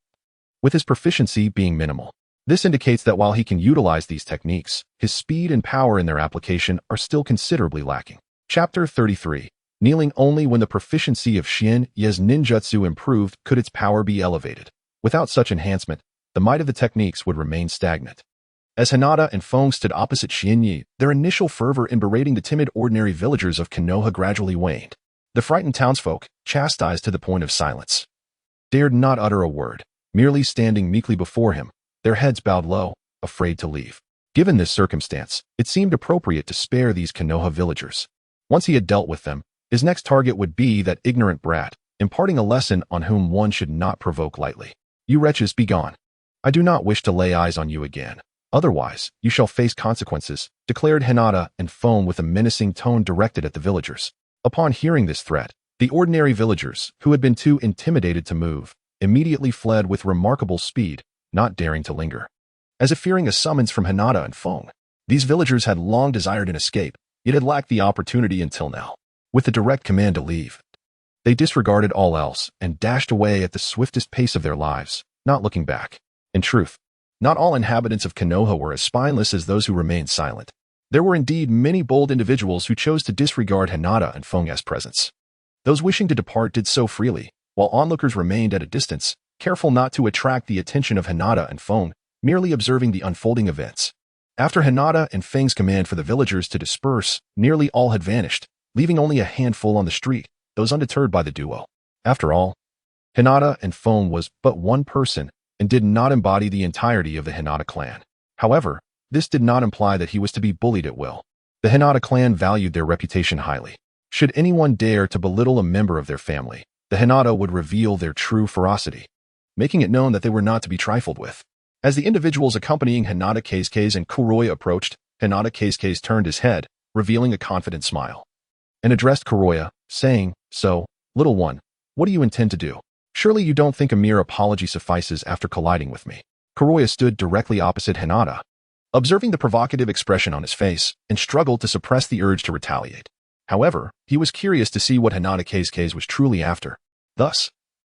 with his proficiency being minimal. This indicates that while he can utilize these techniques, his speed and power in their application are still considerably lacking. Chapter 33. Kneeling only when the proficiency of Shin Ye's ninjutsu improved could its power be elevated. Without such enhancement, the might of the techniques would remain stagnant. As Hinata and Feng stood opposite Shin Ye, their initial fervor in berating the timid ordinary villagers of Konoha gradually waned. The frightened townsfolk, chastised to the point of silence, dared not utter a word, merely standing meekly before him, their heads bowed low, afraid to leave. Given this circumstance, it seemed appropriate to spare these Konoha villagers. Once he had dealt with them, his next target would be that ignorant brat, imparting a lesson on whom one should not provoke lightly. You wretches, be gone. I do not wish to lay eyes on you again. Otherwise, you shall face consequences, declared Hinata and Feng with a menacing tone directed at the villagers. Upon hearing this threat, The ordinary villagers, who had been too intimidated to move, immediately fled with remarkable speed, not daring to linger. As if fearing a summons from Hinata and Feng, these villagers had long desired an escape, yet had lacked the opportunity until now. With the direct command to leave, they disregarded all else and dashed away at the swiftest pace of their lives, not looking back. In truth, not all inhabitants of Konoha were as spineless as those who remained silent. There were indeed many bold individuals who chose to disregard Hinata and Feng's presence. Those wishing to depart did so freely, while onlookers remained at a distance, careful not to attract the attention of Hinata and Feng, merely observing the unfolding events. After Hinata and Feng's command for the villagers to disperse, nearly all had vanished, leaving only a handful on the street, those undeterred by the duo. After all, Hinata and Feng was but one person and did not embody the entirety of the Hinata clan. However, this did not imply that he was to be bullied at will. The Hinata clan valued their reputation highly. Should anyone dare to belittle a member of their family, the Hinata would reveal their true ferocity, making it known that they were not to be trifled with. As the individuals accompanying Hinata Keisuke and Kuroya approached, Hinata Keisuke turned his head, revealing a confident smile, and addressed Kuroya, saying, "So, little one, what do you intend to do? Surely you don't think a mere apology suffices after colliding with me?" Kuroya stood directly opposite Hinata, observing the provocative expression on his face, and struggled to suppress the urge to retaliate. However, he was curious to see what Hinata Keisuke was truly after. Thus,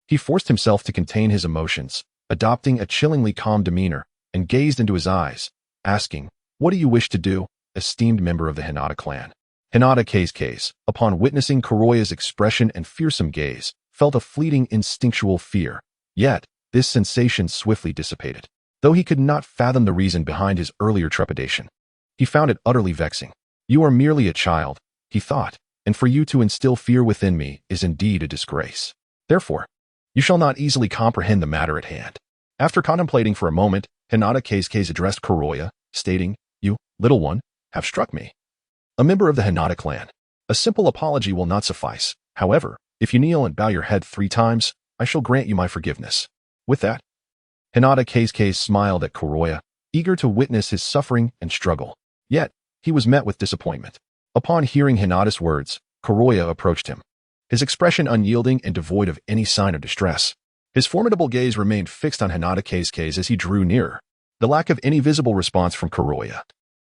he forced himself to contain his emotions, adopting a chillingly calm demeanor, and gazed into his eyes, asking, "What do you wish to do, esteemed member of the Hinata clan?" Hinata Keisuke, upon witnessing Kuroya's expression and fearsome gaze, felt a fleeting instinctual fear. Yet, this sensation swiftly dissipated. Though he could not fathom the reason behind his earlier trepidation, he found it utterly vexing. "You are merely a child," he thought, "and for you to instill fear within me is indeed a disgrace. Therefore, you shall not easily comprehend the matter at hand." After contemplating for a moment, Hinata Keisuke addressed Kuroya, stating, "You, little one, have struck me. A member of the Hinata clan. A simple apology will not suffice. However, if you kneel and bow your head 3 times, I shall grant you my forgiveness." With that, Hinata Keisuke smiled at Kuroya, eager to witness his suffering and struggle. Yet, he was met with disappointment. Upon hearing Hinata's words, Kuroya approached him, his expression unyielding and devoid of any sign of distress. His formidable gaze remained fixed on Hinata Keisuke as he drew nearer. The lack of any visible response from Kuroya,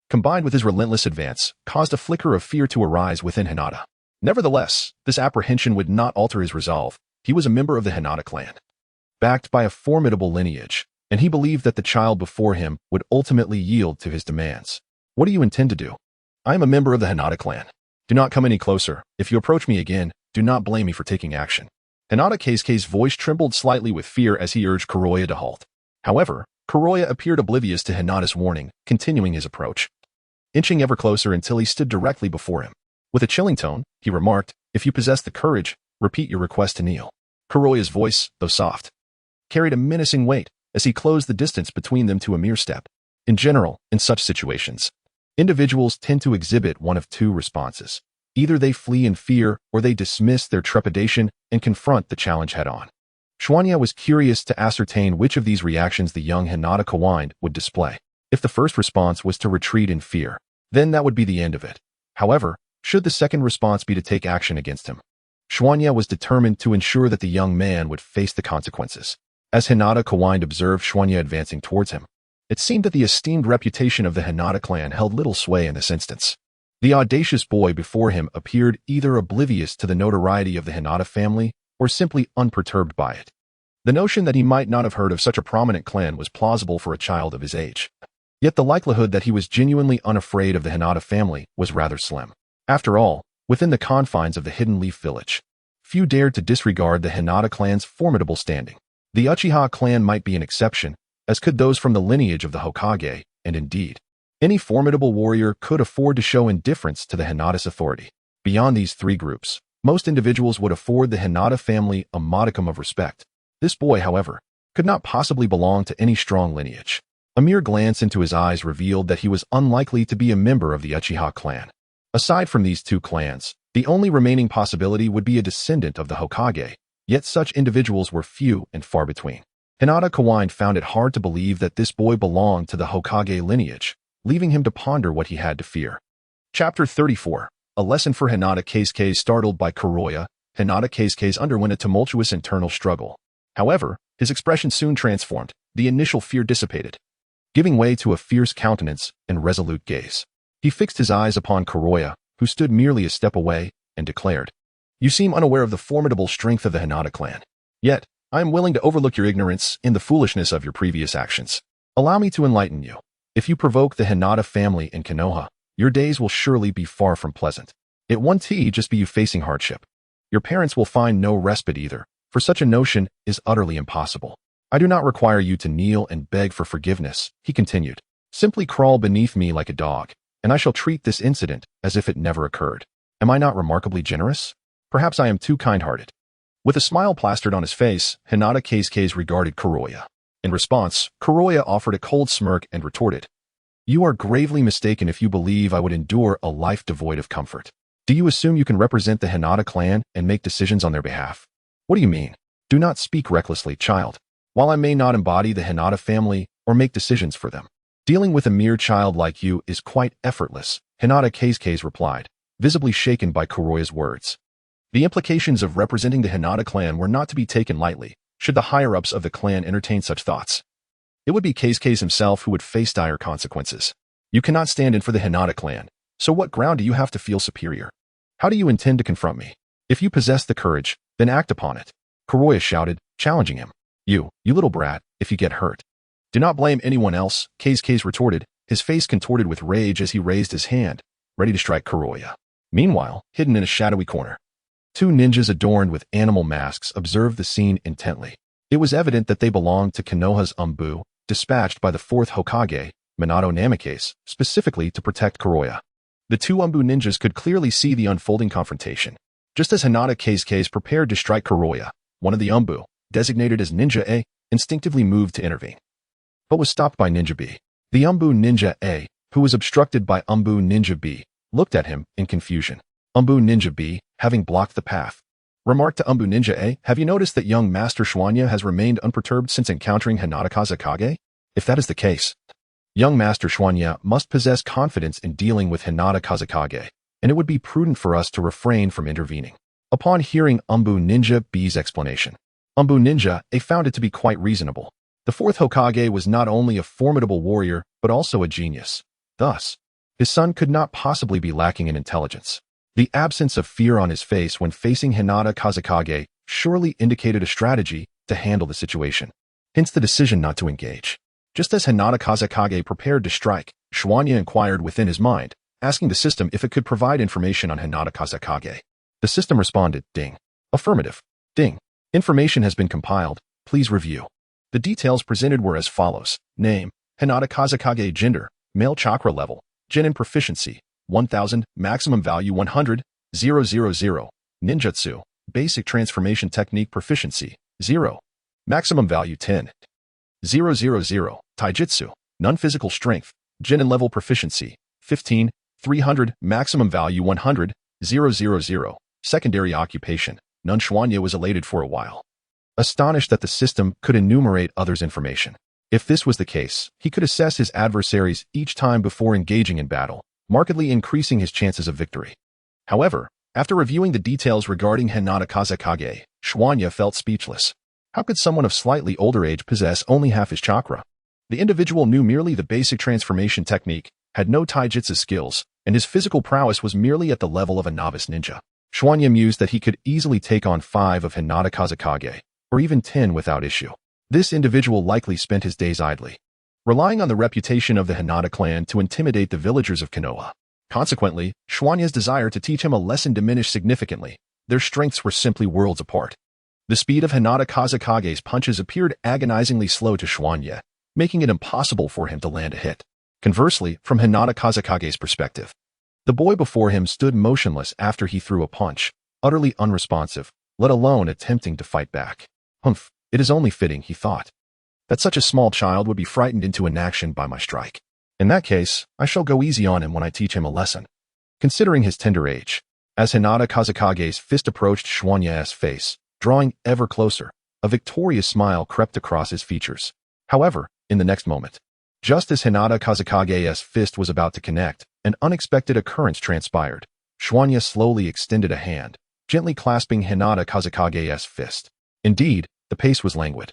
combined with his relentless advance, caused a flicker of fear to arise within Hinata. Nevertheless, this apprehension would not alter his resolve. He was a member of the Hinata clan, backed by a formidable lineage, and he believed that the child before him would ultimately yield to his demands. "What do you intend to do?" "I am a member of the Hinata clan. Do not come any closer. If you approach me again, do not blame me for taking action." Hinata Keisuke's voice trembled slightly with fear as he urged Kuroya to halt. However, Kuroya appeared oblivious to Hinata's warning, continuing his approach, inching ever closer until he stood directly before him. With a chilling tone, he remarked, "If you possess the courage, repeat your request to kneel." Kuroya's voice, though soft, carried a menacing weight as he closed the distance between them to a mere step. In general, in such situations, individuals tend to exhibit one of 2 responses. Either they flee in fear or they dismiss their trepidation and confront the challenge head-on. Xuanya was curious to ascertain which of these reactions the young Hinata Kawaii would display. If the first response was to retreat in fear, then that would be the end of it. However, should the second response be to take action against him, Xuanya was determined to ensure that the young man would face the consequences. As Hinata Kawaii observed Xuanya advancing towards him, it seemed that the esteemed reputation of the Hinata clan held little sway in this instance. The audacious boy before him appeared either oblivious to the notoriety of the Hinata family or simply unperturbed by it. The notion that he might not have heard of such a prominent clan was plausible for a child of his age. Yet the likelihood that he was genuinely unafraid of the Hinata family was rather slim. After all, within the confines of the Hidden Leaf Village, few dared to disregard the Hinata clan's formidable standing. The Uchiha clan might be an exception, as could those from the lineage of the Hokage, and indeed, any formidable warrior could afford to show indifference to the Hinata's authority. Beyond these 3 groups, most individuals would afford the Hinata family a modicum of respect. This boy, however, could not possibly belong to any strong lineage. A mere glance into his eyes revealed that he was unlikely to be a member of the Uchiha clan. Aside from these 2 clans, the only remaining possibility would be a descendant of the Hokage, yet such individuals were few and far between. Hinata Kawaii found it hard to believe that this boy belonged to the Hokage lineage, leaving him to ponder what he had to fear. Chapter 34. A lesson for Hinata Keisuke. Startled by Kuroya, Hinata Kazekage underwent a tumultuous internal struggle. However, his expression soon transformed. The initial fear dissipated, giving way to a fierce countenance and resolute gaze. He fixed his eyes upon Kuroya, who stood merely a step away, and declared, "You seem unaware of the formidable strength of the Hinata clan. Yet, I am willing to overlook your ignorance in the foolishness of your previous actions. Allow me to enlighten you. If you provoke the Hinata family in Konoha, your days will surely be far from pleasant. It won't just be you facing hardship. Your parents will find no respite either, for such a notion is utterly impossible. I do not require you to kneel and beg for forgiveness," he continued. "Simply crawl beneath me like a dog, and I shall treat this incident as if it never occurred. Am I not remarkably generous? Perhaps I am too kind-hearted." With a smile plastered on his face, Hinata Kazekage regarded Kuroya. In response, Kuroya offered a cold smirk and retorted, "You are gravely mistaken if you believe I would endure a life devoid of comfort. Do you assume you can represent the Hinata clan and make decisions on their behalf? What do you mean? Do not speak recklessly, child. While I may not embody the Hinata family or make decisions for them, dealing with a mere child like you is quite effortless," Hinata Kazekage replied, visibly shaken by Kuroya's words. The implications of representing the Hinata clan were not to be taken lightly, should the higher-ups of the clan entertain such thoughts. It would be Kazekage himself who would face dire consequences. You cannot stand in for the Hinata clan, so what ground do you have to feel superior? How do you intend to confront me? If you possess the courage, then act upon it," Kuroya shouted, challenging him. You little brat, if you get hurt. "Do not blame anyone else," Kazekage retorted, his face contorted with rage as he raised his hand, ready to strike Kuroya. Meanwhile, hidden in a shadowy corner, two ninjas adorned with animal masks observed the scene intently. It was evident that they belonged to Konoha's Umbu, dispatched by the fourth Hokage, Minato Namikaze, specifically to protect Kuroya. The two Umbu ninjas could clearly see the unfolding confrontation. Just as Hinata Kazekage prepared to strike Kuroya, one of the Umbu, designated as Ninja A, instinctively moved to intervene, but was stopped by Ninja B. The Umbu Ninja A, who was obstructed by Umbu Ninja B, looked at him in confusion. Umbu Ninja B, having blocked the path, remarked to Umbu Ninja A, "Have you noticed that young Master Schwanya has remained unperturbed since encountering Hinata Kazekage? If that is the case, young Master Schwanya must possess confidence in dealing with Hinata Kazekage, and it would be prudent for us to refrain from intervening." Upon hearing Umbu Ninja B's explanation, Umbu Ninja A found it to be quite reasonable. The fourth Hokage was not only a formidable warrior, but also a genius. Thus, his son could not possibly be lacking in intelligence. The absence of fear on his face when facing Hinata Kazekage surely indicated a strategy to handle the situation. Hence the decision not to engage. Just as Hinata Kazekage prepared to strike, Schwanya inquired within his mind, asking the system if it could provide information on Hinata Kazekage. The system responded, "Ding. Affirmative. Ding. Information has been compiled. Please review." The details presented were as follows. Name, Hinata Kazekage. Gender, male. Chakra level, Genin proficiency, 1000, maximum value 100, 000. Ninjutsu, basic transformation technique proficiency, 0. Maximum value 10, 000. Taijutsu, non-physical strength, Genin level proficiency, 15, 300, maximum value 100, 000. Secondary occupation. None. Schwanya was elated for a while, astonished that the system could enumerate others' information. If this was the case, he could assess his adversaries each time before engaging in battle, markedly increasing his chances of victory. However, after reviewing the details regarding Hinata Kazekage, Schwanya felt speechless. How could someone of slightly older age possess only half his chakra? The individual knew merely the basic transformation technique, had no taijutsu skills, and his physical prowess was merely at the level of a novice ninja. Schwanya mused that he could easily take on 5 of Hinata Kazekage, or even 10 without issue. This individual likely spent his days idly, relying on the reputation of the Hinata clan to intimidate the villagers of Konoha. Consequently, Schwanya's desire to teach him a lesson diminished significantly. Their strengths were simply worlds apart. The speed of Hinata Kazekage's punches appeared agonizingly slow to Schwanya, making it impossible for him to land a hit. Conversely, from Hinata Kazekage's perspective, the boy before him stood motionless after he threw a punch, utterly unresponsive, let alone attempting to fight back. Humph, it is only fitting, he thought, that such a small child would be frightened into inaction by my strike. In that case, I shall go easy on him when I teach him a lesson. Considering his tender age, as Hinata Kazekage's fist approached Schwanya's face, drawing ever closer, a victorious smile crept across his features. However, in the next moment, just as Hinata Kazekage's fist was about to connect, an unexpected occurrence transpired. Schwanya slowly extended a hand, gently clasping Hinata Kazekage's fist. Indeed, the pace was languid.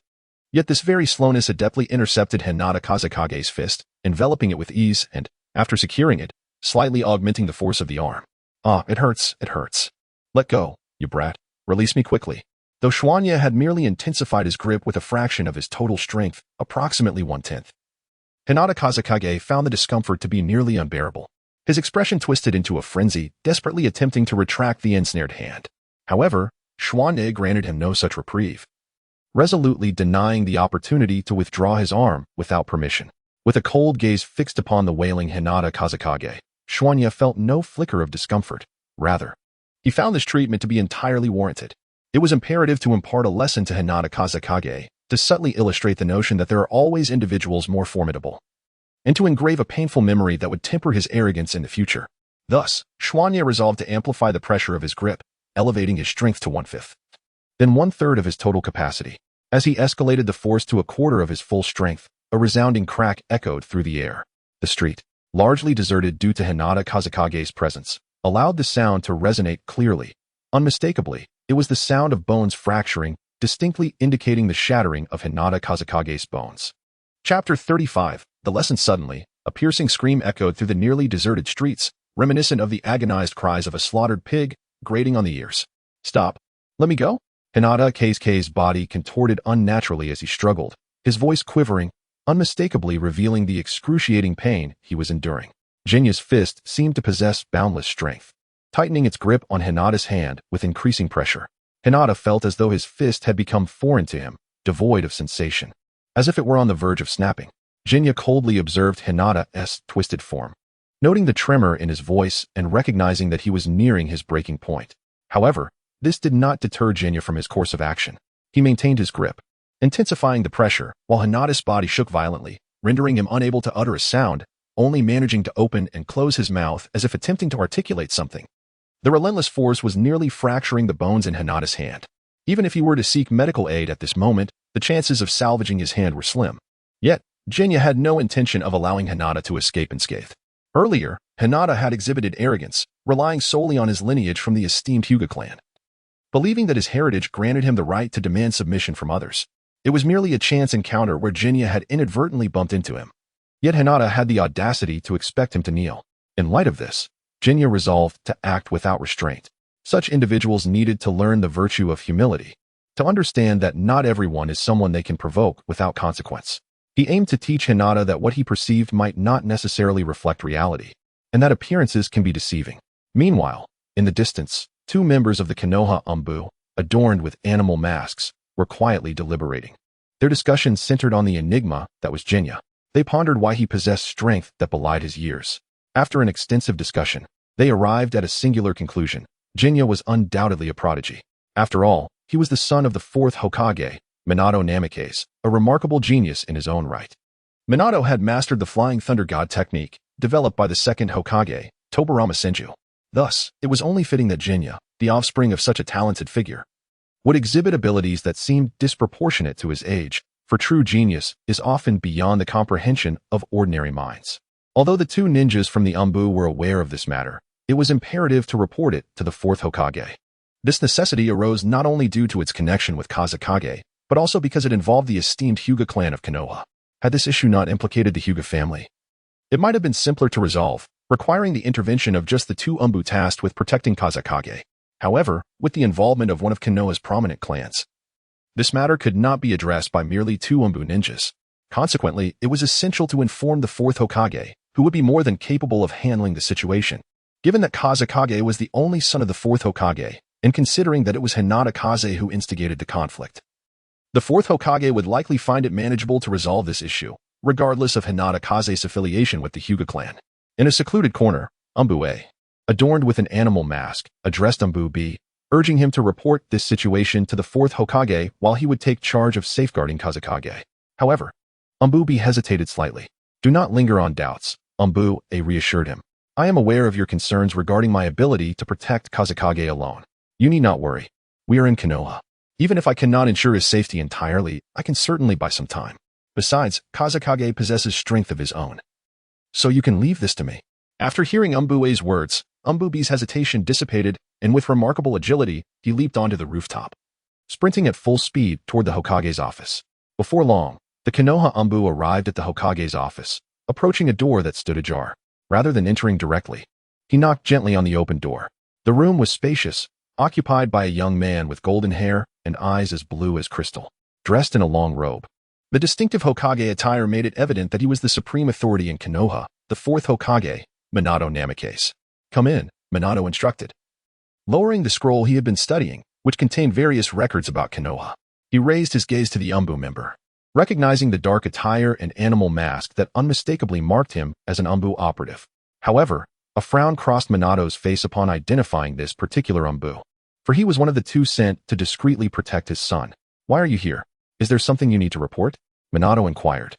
Yet this very slowness adeptly intercepted Hinata Kazekage's fist, enveloping it with ease and, after securing it, slightly augmenting the force of the arm. Ah, it hurts, it hurts. Let go, you brat. Release me quickly. Though Xuanya had merely intensified his grip with a fraction of his total strength, approximately 1/10. Hinata Kazekage found the discomfort to be nearly unbearable. His expression twisted into a frenzy, desperately attempting to retract the ensnared hand. However, Xuanya granted him no such reprieve, resolutely denying the opportunity to withdraw his arm without permission. With a cold gaze fixed upon the wailing Hinata Kazekage, Xuanya felt no flicker of discomfort. Rather, he found this treatment to be entirely warranted. It was imperative to impart a lesson to Hinata Kazekage, to subtly illustrate the notion that there are always individuals more formidable, and to engrave a painful memory that would temper his arrogance in the future. Thus, Xuanya resolved to amplify the pressure of his grip, elevating his strength to 1/5, then 1/3 of his total capacity. As he escalated the force to 1/4 of his full strength, a resounding crack echoed through the air. The street, largely deserted due to Hinata Kazekage's presence, allowed the sound to resonate clearly. Unmistakably, it was the sound of bones fracturing, distinctly indicating the shattering of Hinata Kazekage's bones. Chapter 35. The lesson. Suddenly, a piercing scream echoed through the nearly deserted streets, reminiscent of the agonized cries of a slaughtered pig, grating on the ears. Stop. Let me go? Hinata Kazekage's body contorted unnaturally as he struggled, his voice quivering, unmistakably revealing the excruciating pain he was enduring. Jinya's fist seemed to possess boundless strength, tightening its grip on Hinata's hand with increasing pressure. Hinata felt as though his fist had become foreign to him, devoid of sensation, as if it were on the verge of snapping. Jinya coldly observed Hinata's twisted form, noting the tremor in his voice and recognizing that he was nearing his breaking point. However, this did not deter Jinya from his course of action. He maintained his grip, intensifying the pressure, while Hinata's body shook violently, rendering him unable to utter a sound, only managing to open and close his mouth as if attempting to articulate something. The relentless force was nearly fracturing the bones in Hinata's hand. Even if he were to seek medical aid at this moment, the chances of salvaging his hand were slim. Yet, Jinya had no intention of allowing Hinata to escape unscathed. Earlier, Hinata had exhibited arrogance, relying solely on his lineage from the esteemed Hyuga clan, believing that his heritage granted him the right to demand submission from others. It was merely a chance encounter where Jinya had inadvertently bumped into him. Yet Hinata had the audacity to expect him to kneel. In light of this, Jinya resolved to act without restraint. Such individuals needed to learn the virtue of humility, to understand that not everyone is someone they can provoke without consequence. He aimed to teach Hinata that what he perceived might not necessarily reflect reality, and that appearances can be deceiving. Meanwhile, in the distance, two members of the Konoha Umbu, adorned with animal masks, were quietly deliberating. Their discussion centered on the enigma that was Jinya. They pondered why he possessed strength that belied his years. After an extensive discussion, they arrived at a singular conclusion. Jinya was undoubtedly a prodigy. After all, he was the son of the fourth Hokage, Minato Namikaze, a remarkable genius in his own right. Minato had mastered the Flying Thunder God technique, developed by the second Hokage, Tobirama Senju. Thus, it was only fitting that Jinya, the offspring of such a talented figure, would exhibit abilities that seemed disproportionate to his age, for true genius is often beyond the comprehension of ordinary minds. Although the two ninjas from the Umbu were aware of this matter, it was imperative to report it to the fourth Hokage. This necessity arose not only due to its connection with Kazekage, but also because it involved the esteemed Hyuga clan of Konoha. Had this issue not implicated the Hyuga family, it might have been simpler to resolve, requiring the intervention of just the two Umbu tasked with protecting Kazekage. However, with the involvement of one of Konoha's prominent clans, this matter could not be addressed by merely two Umbu ninjas. Consequently, it was essential to inform the fourth Hokage, who would be more than capable of handling the situation. Given that Kazekage was the only son of the fourth Hokage, and considering that it was Hinata Kaze who instigated the conflict, the fourth Hokage would likely find it manageable to resolve this issue, regardless of Hinata Kaze's affiliation with the Hyuga clan. In a secluded corner, Umbu A, adorned with an animal mask, addressed Umbu B, urging him to report this situation to the fourth Hokage while he would take charge of safeguarding Kazekage. However, Umbu B hesitated slightly. Do not linger on doubts, Umbu A reassured him. I am aware of your concerns regarding my ability to protect Kazekage alone. You need not worry. We are in Konoha. Even if I cannot ensure his safety entirely, I can certainly buy some time. Besides, Kazekage possesses strength of his own. So you can leave this to me. After hearing Umbue's words, Umbube's hesitation dissipated, and with remarkable agility, he leaped onto the rooftop, sprinting at full speed toward the Hokage's office. Before long, the Konoha Umbu arrived at the Hokage's office, approaching a door that stood ajar. Rather than entering directly, he knocked gently on the open door. The room was spacious, occupied by a young man with golden hair and eyes as blue as crystal, dressed in a long robe. The distinctive Hokage attire made it evident that he was the supreme authority in Konoha, the fourth Hokage, Minato Namikaze. "Come in," Minato instructed. Lowering the scroll he had been studying, which contained various records about Konoha, he raised his gaze to the Umbu member, recognizing the dark attire and animal mask that unmistakably marked him as an Umbu operative. However, a frown crossed Minato's face upon identifying this particular Umbu, for he was one of the two sent to discreetly protect his son. "Why are you here? Is there something you need to report?" Minato inquired,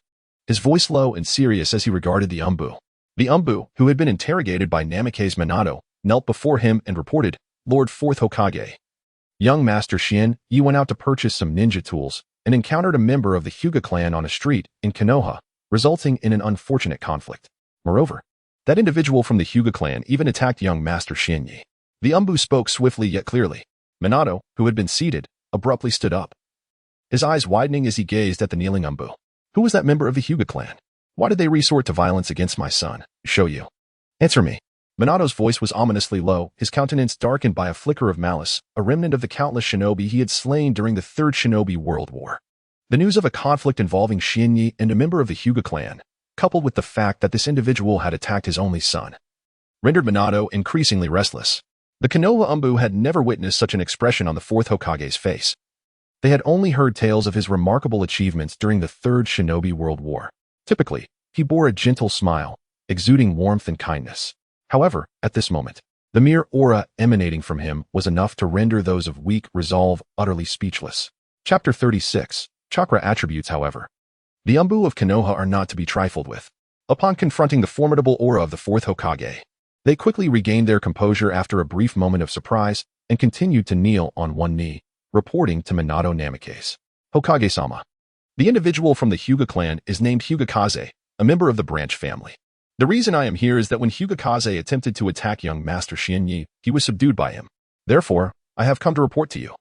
his voice low and serious as he regarded the Umbu. The Umbu, who had been interrogated by Namikaze Minato, knelt before him and reported, "Lord Fourth Hokage, young Master Shin Yi went out to purchase some ninja tools and encountered a member of the Hyuga clan on a street in Konoha, resulting in an unfortunate conflict. Moreover, that individual from the Hyuga clan even attacked young Master Shin Yi." The Umbu spoke swiftly yet clearly. Minato, who had been seated, abruptly stood up, his eyes widening as he gazed at the kneeling Umbu. "Who was that member of the Hyuga clan? Why did they resort to violence against my son? Show you. Answer me." Minato's voice was ominously low, his countenance darkened by a flicker of malice, a remnant of the countless shinobi he had slain during the Third Shinobi World War. The news of a conflict involving Shin Yi and a member of the Hyuga clan, coupled with the fact that this individual had attacked his only son, rendered Minato increasingly restless. The Konoha Umbu had never witnessed such an expression on the fourth Hokage's face. They had only heard tales of his remarkable achievements during the Third Shinobi World War. Typically, he bore a gentle smile, exuding warmth and kindness. However, at this moment, the mere aura emanating from him was enough to render those of weak resolve utterly speechless. Chapter 36. Chakra Attributes. However, the Umbu of Konoha are not to be trifled with. Upon confronting the formidable aura of the fourth Hokage, they quickly regained their composure after a brief moment of surprise and continued to kneel on one knee, reporting to Minato Namikaze. "Hokage-sama, the individual from the Hyuga clan is named Hugakaze, a member of the branch family. The reason I am here is that when Hugakaze attempted to attack young Master Shin Yi, he was subdued by him. Therefore, I have come to report to you.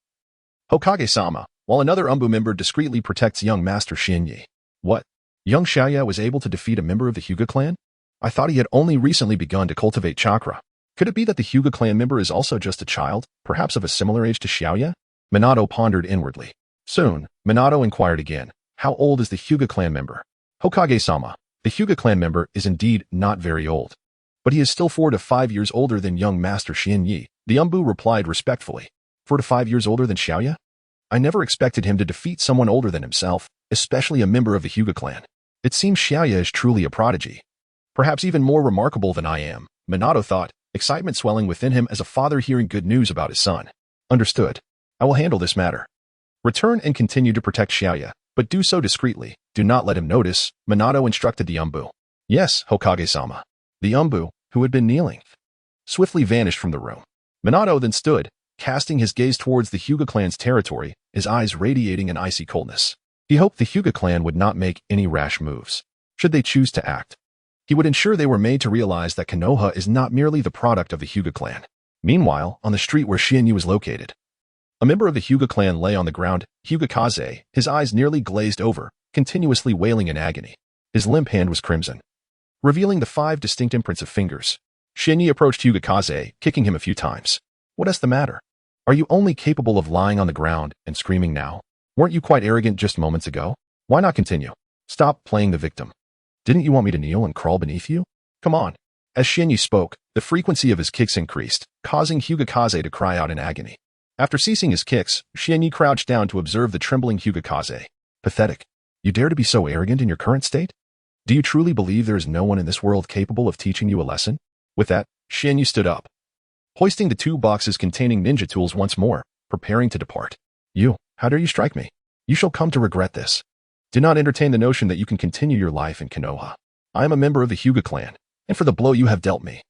Hokage-sama, while another Umbu member discreetly protects young Master Shin Yi." "What? Young Xiaoya was able to defeat a member of the Hyuga clan? I thought he had only recently begun to cultivate chakra. Could it be that the Hyuga clan member is also just a child, perhaps of a similar age to Xiaoya?" Minato pondered inwardly. Soon, Minato inquired again, "How old is the Hyuga clan member?" "Hokage-sama, the Hyuga clan member is indeed not very old, but he is still 4 to 5 years older than young Master Shin Yi," the Umbu replied respectfully. 4 to 5 years older than Xiaoya? I never expected him to defeat someone older than himself, especially a member of the Hyuga clan. It seems Xiaoya is truly a prodigy. Perhaps even more remarkable than I am, Minato thought, excitement swelling within him as a father hearing good news about his son. "Understood. I will handle this matter. Return and continue to protect Xiaoya, but do so discreetly. Do not let him notice," Minato instructed the Umbu. "Yes, Hokage-sama." The Umbu, who had been kneeling, swiftly vanished from the room. Minato then stood, casting his gaze towards the Hyuga clan's territory, his eyes radiating an icy coldness. He hoped the Hyuga clan would not make any rash moves. Should they choose to act, he would ensure they were made to realize that Konoha is not merely the product of the Hyuga clan. Meanwhile, on the street where Shin Yi was located, a member of the Hyuga clan lay on the ground, Hugakaze, his eyes nearly glazed over, continuously wailing in agony. His limp hand was crimson, revealing the 5 distinct imprints of fingers. Shin Yi approached Hugakaze, kicking him a few times. "What is the matter? Are you only capable of lying on the ground and screaming now? Weren't you quite arrogant just moments ago? Why not continue? Stop playing the victim. Didn't you want me to kneel and crawl beneath you? Come on." As Shin Yi spoke, the frequency of his kicks increased, causing Hugakaze to cry out in agony. After ceasing his kicks, Shin Yi crouched down to observe the trembling Hugakaze. "Pathetic. You dare to be so arrogant in your current state? Do you truly believe there is no one in this world capable of teaching you a lesson?" With that, Shin Yi stood up, hoisting the 2 boxes containing ninja tools once more, preparing to depart. How dare you strike me? You shall come to regret this. Do not entertain the notion that you can continue your life in Konoha. I am a member of the Hyuga clan, and for the blow you have dealt me,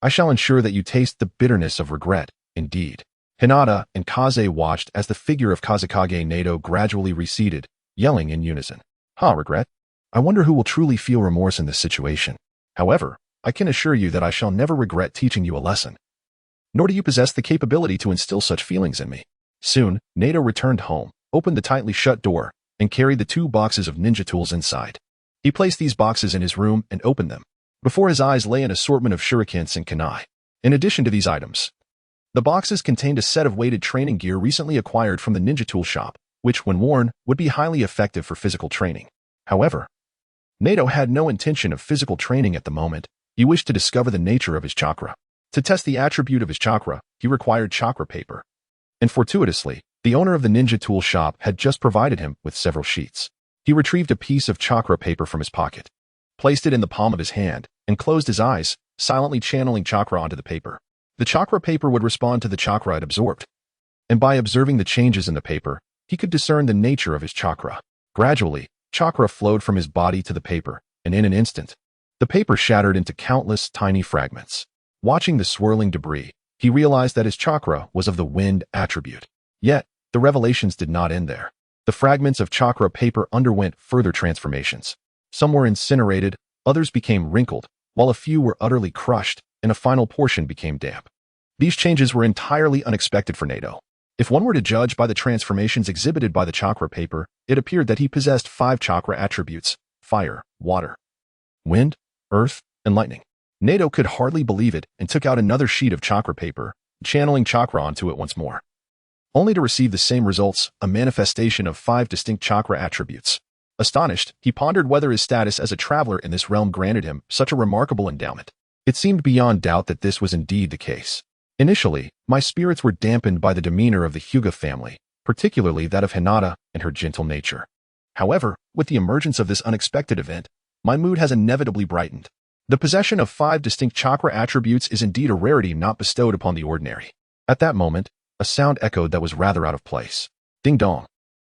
I shall ensure that you taste the bitterness of regret, indeed." Hinata and Kaze watched as the figure of Kazekage Nato gradually receded, yelling in unison. "Regret? I wonder who will truly feel remorse in this situation." However, I can assure you that I shall never regret teaching you a lesson. Nor do you possess the capability to instill such feelings in me. Soon, Nato returned home, opened the tightly shut door, and carried the 2 boxes of ninja tools inside. He placed these boxes in his room and opened them. Before his eyes lay an assortment of shurikens and kunai. In addition to these items, the boxes contained a set of weighted training gear recently acquired from the ninja tool shop, which, when worn, would be highly effective for physical training. However, Nato had no intention of physical training at the moment. He wished to discover the nature of his chakra. To test the attribute of his chakra, he required chakra paper. And fortuitously, the owner of the ninja tool shop had just provided him with several sheets. He retrieved a piece of chakra paper from his pocket, placed it in the palm of his hand, and closed his eyes, silently channeling chakra onto the paper. The chakra paper would respond to the chakra it absorbed. And by observing the changes in the paper, he could discern the nature of his chakra. Gradually, chakra flowed from his body to the paper, and in an instant, the paper shattered into countless tiny fragments. Watching the swirling debris, he realized that his chakra was of the wind attribute. Yet, the revelations did not end there. The fragments of chakra paper underwent further transformations. Some were incinerated, others became wrinkled, while a few were utterly crushed, and a final portion became damp. These changes were entirely unexpected for Nato. If one were to judge by the transformations exhibited by the chakra paper, it appeared that he possessed 5 chakra attributes: fire, water, wind, earth, and lightning. Nato could hardly believe it and took out another sheet of chakra paper, channeling chakra onto it once more, only to receive the same results, a manifestation of 5 distinct chakra attributes. Astonished, he pondered whether his status as a traveler in this realm granted him such a remarkable endowment. It seemed beyond doubt that this was indeed the case. Initially, my spirits were dampened by the demeanor of the Hyuga family, particularly that of Hinata and her gentle nature. However, with the emergence of this unexpected event, my mood has inevitably brightened. The possession of 5 distinct chakra attributes is indeed a rarity not bestowed upon the ordinary. At that moment, a sound echoed that was rather out of place. Ding dong.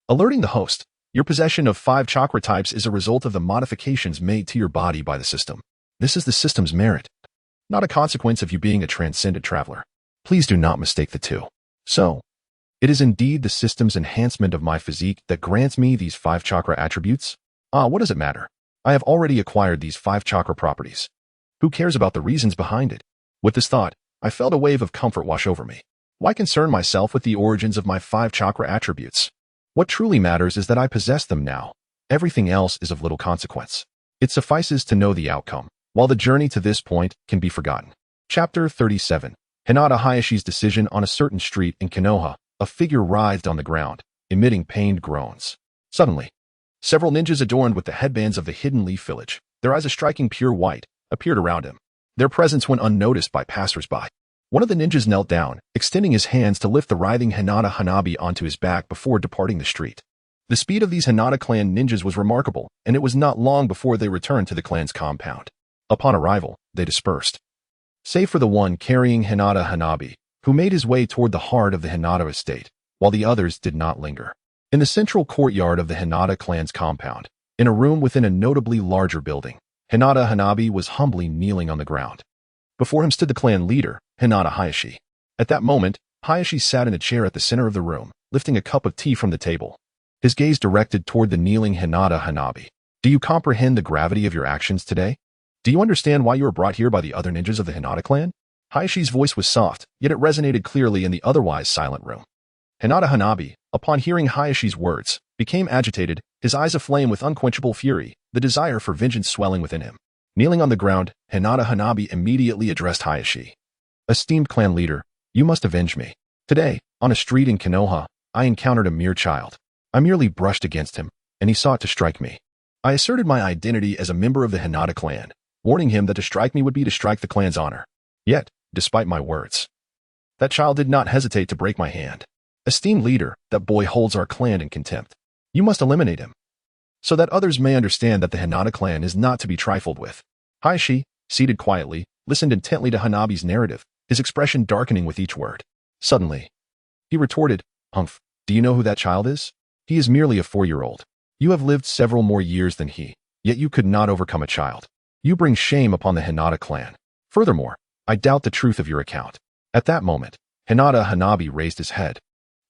Alerting the host, your possession of 5 chakra types is a result of the modifications made to your body by the system. This is the system's merit, not a consequence of you being a transcendent traveler. Please do not mistake the two. So, it is indeed the system's enhancement of my physique that grants me these 5 chakra attributes? What does it matter? I have already acquired these 5 chakra properties. Who cares about the reasons behind it? With this thought, I felt a wave of comfort wash over me. Why concern myself with the origins of my 5 chakra attributes? What truly matters is that I possess them now. Everything else is of little consequence. It suffices to know the outcome, while the journey to this point can be forgotten. Chapter 37. Hinata Hayashi's decision. On a certain street in Konoha, a figure writhed on the ground, emitting pained groans. Suddenly, several ninjas adorned with the headbands of the Hidden Leaf Village, their eyes a striking pure white, appeared around him. Their presence went unnoticed by passers-by. One of the ninjas knelt down, extending his hands to lift the writhing Hinata Hanabi onto his back before departing the street. The speed of these Hinata clan ninjas was remarkable, and it was not long before they returned to the clan's compound. Upon arrival, they dispersed, save for the one carrying Hinata Hanabi, who made his way toward the heart of the Hinata estate, while the others did not linger. In the central courtyard of the Hinata clan's compound, in a room within a notably larger building, Hinata Hanabi was humbly kneeling on the ground. Before him stood the clan leader, Hinata Hayashi. At that moment, Hayashi sat in a chair at the center of the room, lifting a cup of tea from the table, his gaze directed toward the kneeling Hinata Hanabi. Do you comprehend the gravity of your actions today? Do you understand why you were brought here by the other ninjas of the Hinata clan? Hayashi's voice was soft, yet it resonated clearly in the otherwise silent room. Hinata Hanabi, upon hearing Hayashi's words, became agitated, his eyes aflame with unquenchable fury, the desire for vengeance swelling within him. Kneeling on the ground, Hinata Hanabi immediately addressed Hayashi. Esteemed clan leader, you must avenge me. Today, on a street in Konoha, I encountered a mere child. I merely brushed against him, and he sought to strike me. I asserted my identity as a member of the Hinata clan, warning him that to strike me would be to strike the clan's honor. Yet, despite my words, that child did not hesitate to break my hand. Esteemed leader, that boy holds our clan in contempt. You must eliminate him, so that others may understand that the Hinata clan is not to be trifled with. Hayashi, seated quietly, listened intently to Hanabi's narrative, his expression darkening with each word. Suddenly, he retorted, "Humph, do you know who that child is? He is merely a 4-year-old. You have lived several more years than he, yet you could not overcome a child. You bring shame upon the Hinata clan. Furthermore, I doubt the truth of your account." At that moment, Hinata Hanabi raised his head,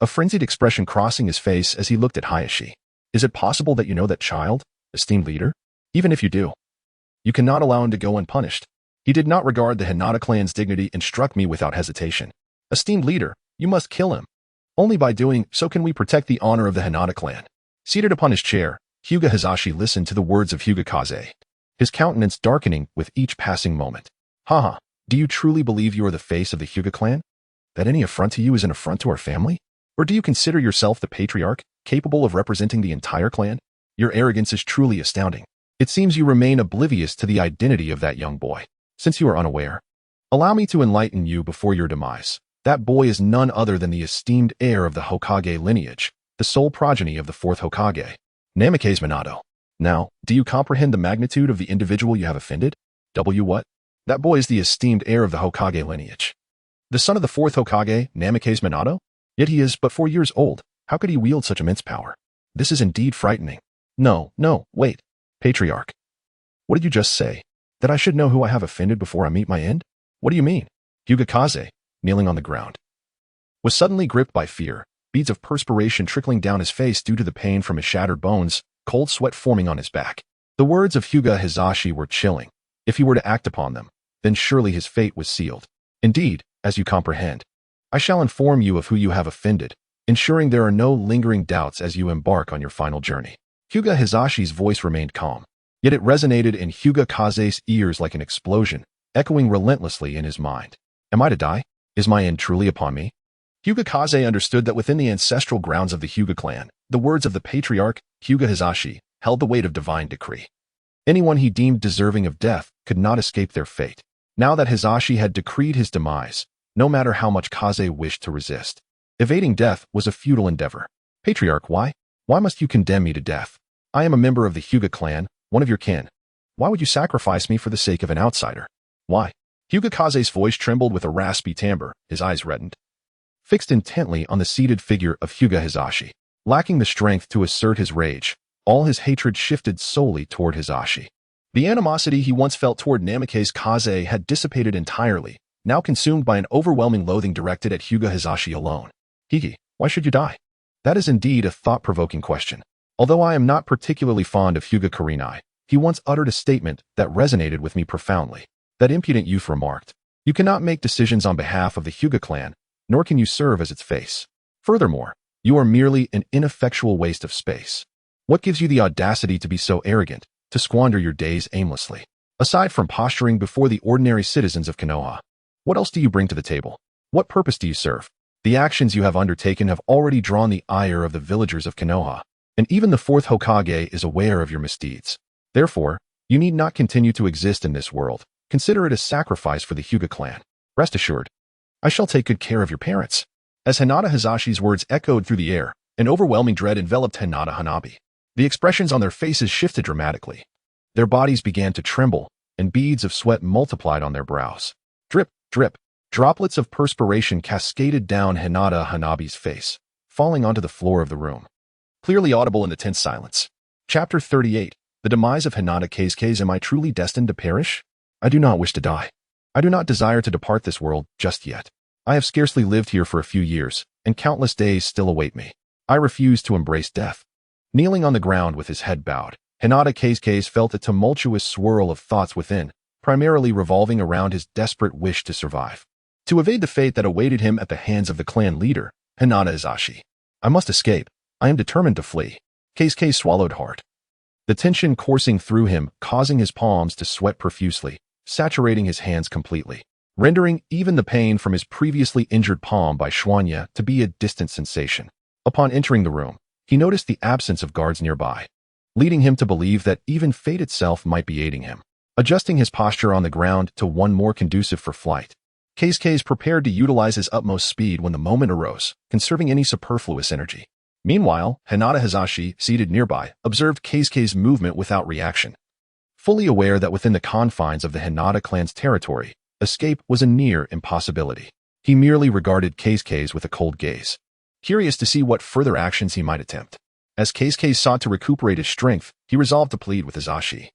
a frenzied expression crossing his face as he looked at Hayashi. Is it possible that you know that child, esteemed leader? Even if you do, you cannot allow him to go unpunished. He did not regard the Hinata clan's dignity and struck me without hesitation. Esteemed leader, you must kill him. Only by doing so can we protect the honor of the Hinata clan. Seated upon his chair, Hyuga Hizashi listened to the words of Hokage, his countenance darkening with each passing moment. Haha, do you truly believe you are the face of the Hyuga clan? That any affront to you is an affront to our family? Or do you consider yourself the patriarch, capable of representing the entire clan? Your arrogance is truly astounding. It seems you remain oblivious to the identity of that young boy. Since you are unaware, allow me to enlighten you before your demise. That boy is none other than the esteemed heir of the Hokage lineage, the sole progeny of the fourth Hokage, Namikaze Minato. Now, do you comprehend the magnitude of the individual you have offended? What? That boy is the esteemed heir of the Hokage lineage. The son of the fourth Hokage, Namikaze Minato? Yet he is but 4 years old. How could he wield such immense power? This is indeed frightening. No, wait. Patriarch. What did you just say? That I should know who I have offended before I meet my end? What do you mean? Hokage, kneeling on the ground, was suddenly gripped by fear, beads of perspiration trickling down his face due to the pain from his shattered bones, cold sweat forming on his back. The words of Hyuga Hizashi were chilling. If he were to act upon them, then surely his fate was sealed. Indeed, as you comprehend, I shall inform you of who you have offended, ensuring there are no lingering doubts as you embark on your final journey. Hyuga Hizashi's voice remained calm, yet it resonated in Hokage ears like an explosion, echoing relentlessly in his mind. Am I to die? Is my end truly upon me? Hokage understood that within the ancestral grounds of the Hyuga clan, the words of the patriarch, Hyuga Hizashi, held the weight of divine decree. Anyone he deemed deserving of death could not escape their fate. Now that Hizashi had decreed his demise, no matter how much Kaze wished to resist, evading death was a futile endeavor. Patriarch, why? Why must you condemn me to death? I am a member of the Hyuga clan, one of your kin. Why would you sacrifice me for the sake of an outsider? Why? Hokage voice trembled with a raspy timbre, his eyes reddened, fixed intently on the seated figure of Hyuga Hizashi. Lacking the strength to assert his rage, all his hatred shifted solely toward Hizashi. The animosity he once felt toward Namikaze Kaze had dissipated entirely, now consumed by an overwhelming loathing directed at Hyuga Hizashi alone. Hiki, why should you die? That is indeed a thought-provoking question. Although I am not particularly fond of Hyuga Kurenai, he once uttered a statement that resonated with me profoundly. That impudent youth remarked, "You cannot make decisions on behalf of the Hyuga clan, nor can you serve as its face. Furthermore, you are merely an ineffectual waste of space. What gives you the audacity to be so arrogant, to squander your days aimlessly? Aside from posturing before the ordinary citizens of Konoha, what else do you bring to the table? What purpose do you serve? The actions you have undertaken have already drawn the ire of the villagers of Konoha, and even the fourth Hokage is aware of your misdeeds. Therefore, you need not continue to exist in this world. Consider it a sacrifice for the Hyuga clan. Rest assured, I shall take good care of your parents." As Hinata Hizashi's words echoed through the air, an overwhelming dread enveloped Hinata Hanabi. The expressions on their faces shifted dramatically. Their bodies began to tremble, and beads of sweat multiplied on their brows. Drip, drip, droplets of perspiration cascaded down Hinata Hanabi's face, falling onto the floor of the room, clearly audible in the tense silence. Chapter 38. The Demise of Hinata Kaze. Am I truly destined to perish? I do not wish to die. I do not desire to depart this world just yet. I have scarcely lived here for a few years, and countless days still await me. I refuse to embrace death. Kneeling on the ground with his head bowed, Hinata Kaze felt a tumultuous swirl of thoughts within, primarily revolving around his desperate wish to survive. To evade the fate that awaited him at the hands of the clan leader, Hinata Hizashi. I must escape. I am determined to flee. Kaze swallowed hard, the tension coursing through him, causing his palms to sweat profusely, saturating his hands completely, rendering even the pain from his previously injured palm by Schwanya to be a distant sensation. Upon entering the room, he noticed the absence of guards nearby, leading him to believe that even fate itself might be aiding him. Adjusting his posture on the ground to one more conducive for flight, Kaze prepared to utilize his utmost speed when the moment arose, conserving any superfluous energy. Meanwhile, Hinata Hizashi, seated nearby, observed Kaze's movement without reaction. Fully aware that within the confines of the Hinata clan's territory, escape was a near impossibility, he merely regarded Kaze with a cold gaze, curious to see what further actions he might attempt. As Kaze sought to recuperate his strength, he resolved to plead with Hizashi,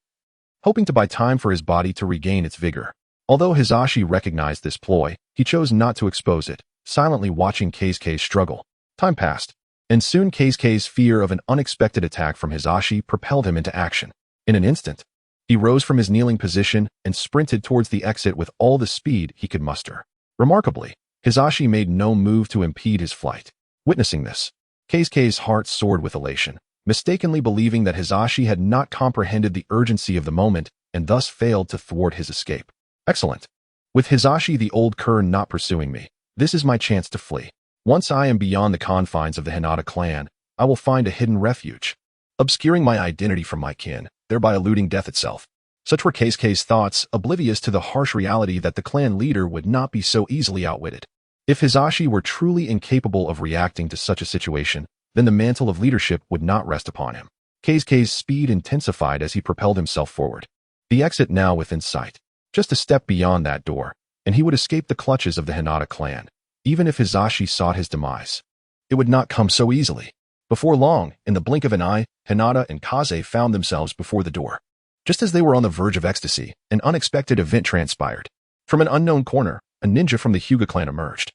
hoping to buy time for his body to regain its vigor. Although Hizashi recognized this ploy, he chose not to expose it, silently watching Kaze struggle. Time passed, and soon Kaze's fear of an unexpected attack from Hizashi propelled him into action. In an instant, He rose from his kneeling position and sprinted towards the exit with all the speed he could muster. Remarkably, Hisashi made no move to impede his flight. Witnessing this, Keisuke's heart soared with elation, mistakenly believing that Hisashi had not comprehended the urgency of the moment and thus failed to thwart his escape. Excellent. With Hisashi the old cur not pursuing me, this is my chance to flee. Once I am beyond the confines of the Hinata clan, I will find a hidden refuge, obscuring my identity from my kin, thereby eluding death itself. Such were Keisuke's thoughts, oblivious to the harsh reality that the clan leader would not be so easily outwitted. If Hisashi were truly incapable of reacting to such a situation, then the mantle of leadership would not rest upon him. Keisuke's speed intensified as he propelled himself forward. The exit now within sight. Just a step beyond that door, and he would escape the clutches of the Hinata clan. Even if Hisashi sought his demise, it would not come so easily. Before long, in the blink of an eye, Hinata and Kaze found themselves before the door. Just as they were on the verge of ecstasy, an unexpected event transpired. From an unknown corner, a ninja from the Hyuga clan emerged.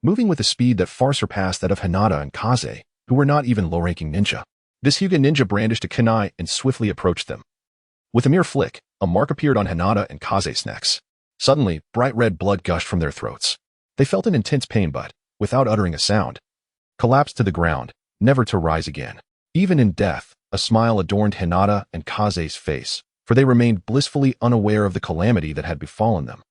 Moving with a speed that far surpassed that of Hinata and Kaze, who were not even low-ranking ninja. This Hyuga ninja brandished a kunai and swiftly approached them. With a mere flick, a mark appeared on Hinata and Kaze's necks. Suddenly, bright red blood gushed from their throats. They felt an intense pain but, without uttering a sound, collapsed to the ground, never to rise again. Even in death, a smile adorned Hinata and Kaze's face, for they remained blissfully unaware of the calamity that had befallen them,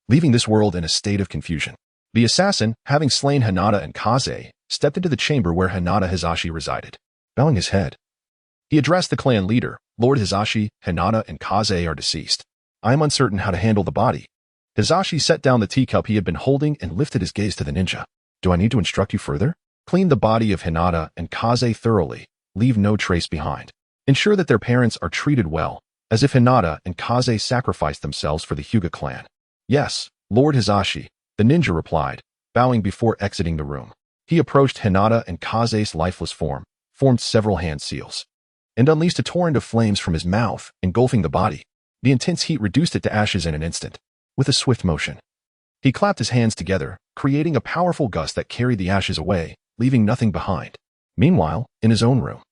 leaving this world in a state of confusion. The assassin, having slain Hinata and Kaze, stepped into the chamber where Hinata Hisashi resided. Bowing his head, he addressed the clan leader, Lord Hisashi, Hinata and Kaze are deceased. I am uncertain how to handle the body. Hisashi set down the teacup he had been holding and lifted his gaze to the ninja. Do I need to instruct you further? Clean the body of Hinata and Kaze thoroughly. Leave no trace behind. Ensure that their parents are treated well, as if Hinata and Kaze sacrificed themselves for the Hyuga clan. Yes, Lord Hisashi, the ninja replied, bowing before exiting the room. He approached Hinata and Kaze's lifeless form, formed several hand seals, and unleashed a torrent of flames from his mouth, engulfing the body. The intense heat reduced it to ashes in an instant. With a swift motion, he clapped his hands together, creating a powerful gust that carried the ashes away, leaving nothing behind. Meanwhile, in his own room,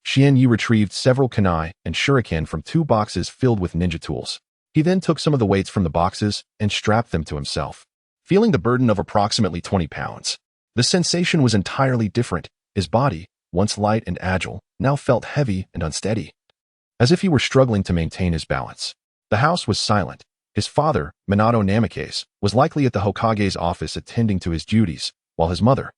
Xian Yi retrieved several kunai and shuriken from 2 boxes filled with ninja tools. He then took some of the weights from the boxes and strapped them to himself. Feeling the burden of approximately 20 pounds, the sensation was entirely different. His body, once light and agile, now felt heavy and unsteady, as if he were struggling to maintain his balance. The house was silent. His father, Minato Namikaze, was likely at the Hokage's office attending to his duties, while his mother,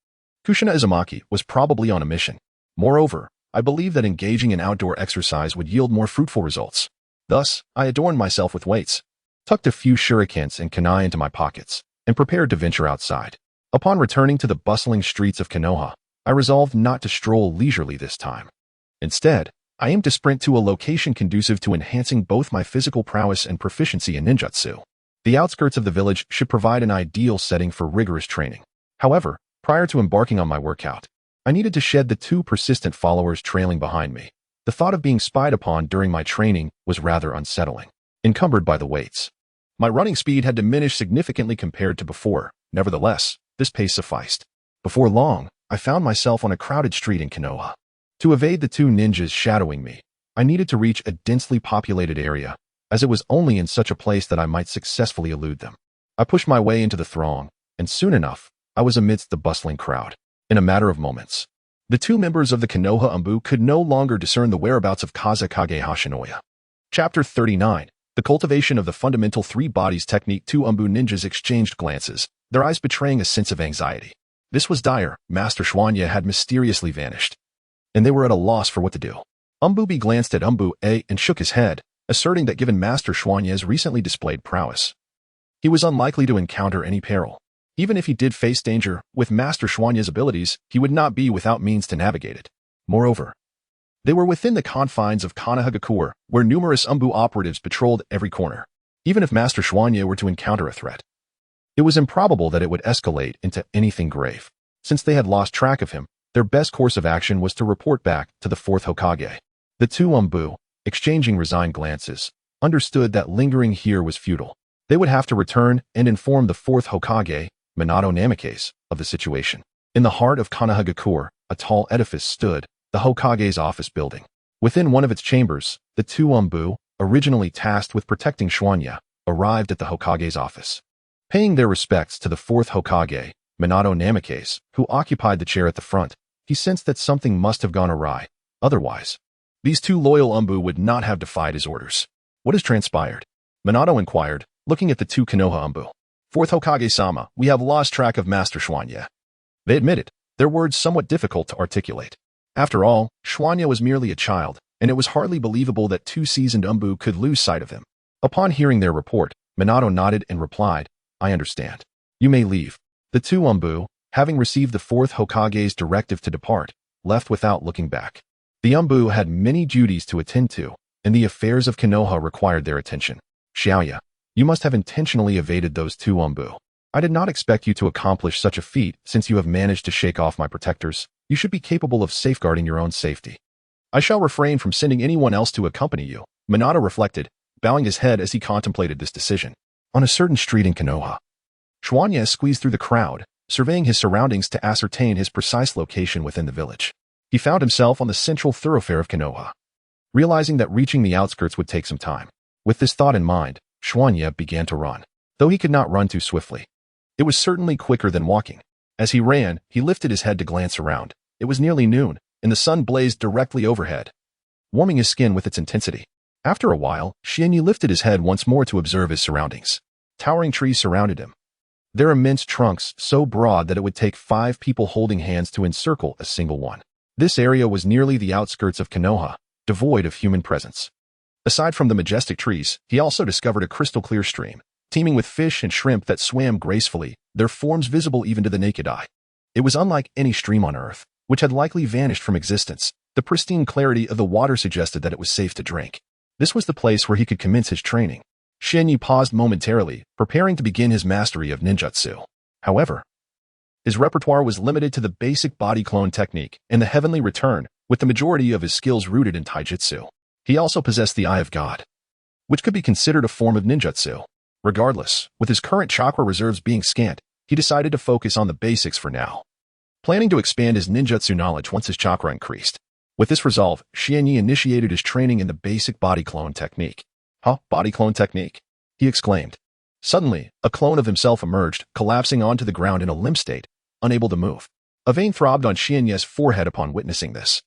Kushina Uzumaki, was probably on a mission. Moreover, I believed that engaging in outdoor exercise would yield more fruitful results. Thus, I adorned myself with weights, tucked a few shurikens and kunai into my pockets, and prepared to venture outside. Upon returning to the bustling streets of Konoha, I resolved not to stroll leisurely this time. Instead, I aimed to sprint to a location conducive to enhancing both my physical prowess and proficiency in ninjutsu. The outskirts of the village should provide an ideal setting for rigorous training. However, prior to embarking on my workout, I needed to shed the 2 persistent followers trailing behind me. The thought of being spied upon during my training was rather unsettling. Encumbered by the weights, my running speed had diminished significantly compared to before. Nevertheless, this pace sufficed. Before long, I found myself on a crowded street in Konoha. To evade the 2 ninjas shadowing me, I needed to reach a densely populated area, as it was only in such a place that I might successfully elude them. I pushed my way into the throng, and soon enough, I was amidst the bustling crowd. In a matter of moments, the 2 members of the Konoha Umbu could no longer discern the whereabouts of Kazekage Hashinoya. Chapter 39. The Cultivation of the Fundamental 3 Bodies Technique. 2 Umbu ninjas exchanged glances, their eyes betraying a sense of anxiety. This was dire. Master Schwanya had mysteriously vanished, and they were at a loss for what to do. Umbu B glanced at Umbu A and shook his head, asserting that given Master Schwanya's recently displayed prowess, he was unlikely to encounter any peril. Even if he did face danger, with Master Schwanya's abilities, he would not be without means to navigate it. Moreover, they were within the confines of Konohagakure, where numerous Umbu operatives patrolled every corner. Even if Master Schwanya were to encounter a threat, it was improbable that it would escalate into anything grave. Since they had lost track of him, their best course of action was to report back to the 4th Hokage. The 2 Umbu, exchanging resigned glances, understood that lingering here was futile. They would have to return and inform the 4th Hokage, Minato Namikaze, of the situation. In the heart of Konohagakure, a tall edifice stood, the Hokage's office building. Within one of its chambers, the 2 Umbu, originally tasked with protecting Xuanya, arrived at the Hokage's office. Paying their respects to the fourth Hokage, Minato Namikaze, who occupied the chair at the front, he sensed that something must have gone awry. Otherwise, these two loyal Umbu would not have defied his orders. What has transpired? Minato inquired, looking at the two Konoha Umbu. Fourth Hokage-sama, we have lost track of Master Xuanya. They admitted, their words somewhat difficult to articulate. After all, Xuanya was merely a child, and it was hardly believable that two seasoned Umbu could lose sight of him. Upon hearing their report, Minato nodded and replied, I understand. You may leave. The two Umbu, having received the fourth Hokage's directive to depart, left without looking back. The Umbu had many duties to attend to, and the affairs of Konoha required their attention. Xiaoya, you must have intentionally evaded those two Umbu. I did not expect you to accomplish such a feat since you have managed to shake off my protectors. You should be capable of safeguarding your own safety. I shall refrain from sending anyone else to accompany you, Minato reflected, bowing his head as he contemplated this decision. On a certain street in Konoha, Xuanya squeezed through the crowd, surveying his surroundings to ascertain his precise location within the village. He found himself on the central thoroughfare of Konoha. Realizing that reaching the outskirts would take some time, with this thought in mind, Xuanya began to run, though he could not run too swiftly. It was certainly quicker than walking. As he ran, he lifted his head to glance around. It was nearly noon, and the sun blazed directly overhead, warming his skin with its intensity. After a while, Xianyi lifted his head once more to observe his surroundings. Towering trees surrounded him, their immense trunks so broad that it would take 5 people holding hands to encircle a single one. This area was nearly the outskirts of Konoha, devoid of human presence. Aside from the majestic trees, he also discovered a crystal-clear stream, teeming with fish and shrimp that swam gracefully, their forms visible even to the naked eye. It was unlike any stream on Earth, which had likely vanished from existence. The pristine clarity of the water suggested that it was safe to drink. This was the place where he could commence his training. Xianyi paused momentarily, preparing to begin his mastery of ninjutsu. However, his repertoire was limited to the basic body clone technique and the heavenly return, with the majority of his skills rooted in taijutsu. He also possessed the Eye of God, which could be considered a form of ninjutsu. Regardless, with his current chakra reserves being scant, he decided to focus on the basics for now, planning to expand his ninjutsu knowledge once his chakra increased. With this resolve, Xianyi initiated his training in the basic body clone technique. Huh? Body clone technique? He exclaimed. Suddenly, a clone of himself emerged, collapsing onto the ground in a limp state, unable to move. A vein throbbed on Xianyi's forehead upon witnessing this.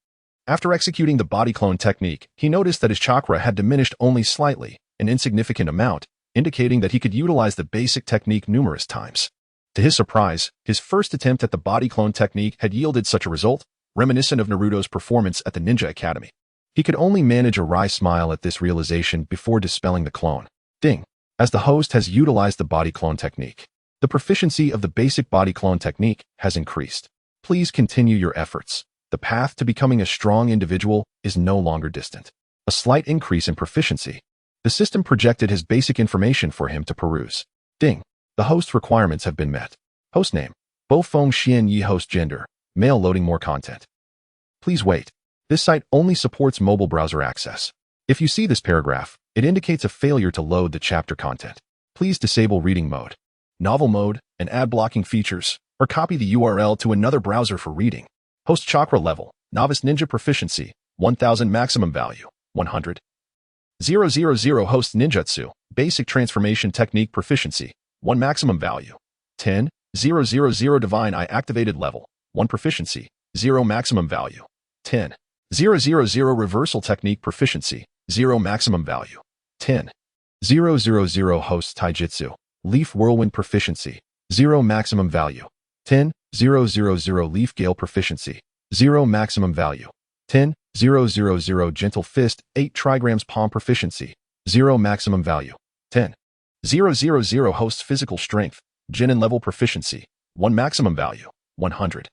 After executing the body clone technique, he noticed that his chakra had diminished only slightly, an insignificant amount, indicating that he could utilize the basic technique numerous times. To his surprise, his first attempt at the body clone technique had yielded such a result, reminiscent of Naruto's performance at the Ninja Academy. He could only manage a wry smile at this realization before dispelling the clone. Ding. As the host has utilized the body clone technique, the proficiency of the basic body clone technique has increased. Please continue your efforts. The path to becoming a strong individual is no longer distant. A slight increase in proficiency. The system projected his basic information for him to peruse. Ding. The host's requirements have been met. Host name: Bofeng Xianyi. Host gender: male. Loading more content. Please wait. This site only supports mobile browser access. If you see this paragraph, it indicates a failure to load the chapter content. Please disable reading mode, novel mode, and ad blocking features, or copy the URL to another browser for reading. Host chakra level: novice ninja proficiency 1000, maximum value 100. 000 host ninjutsu basic transformation technique proficiency 1, maximum value 10. 000 divine eye activated level 1, proficiency 0, maximum value 10. 000 reversal technique proficiency 0, maximum value 10. 000 host taijutsu leaf whirlwind proficiency 0, maximum value 10. 000 leaf gale proficiency 0, maximum value 10. 000 gentle fist 8 trigrams palm proficiency 0, maximum value 10. 000 hosts physical strength genin level proficiency 1, maximum value 100.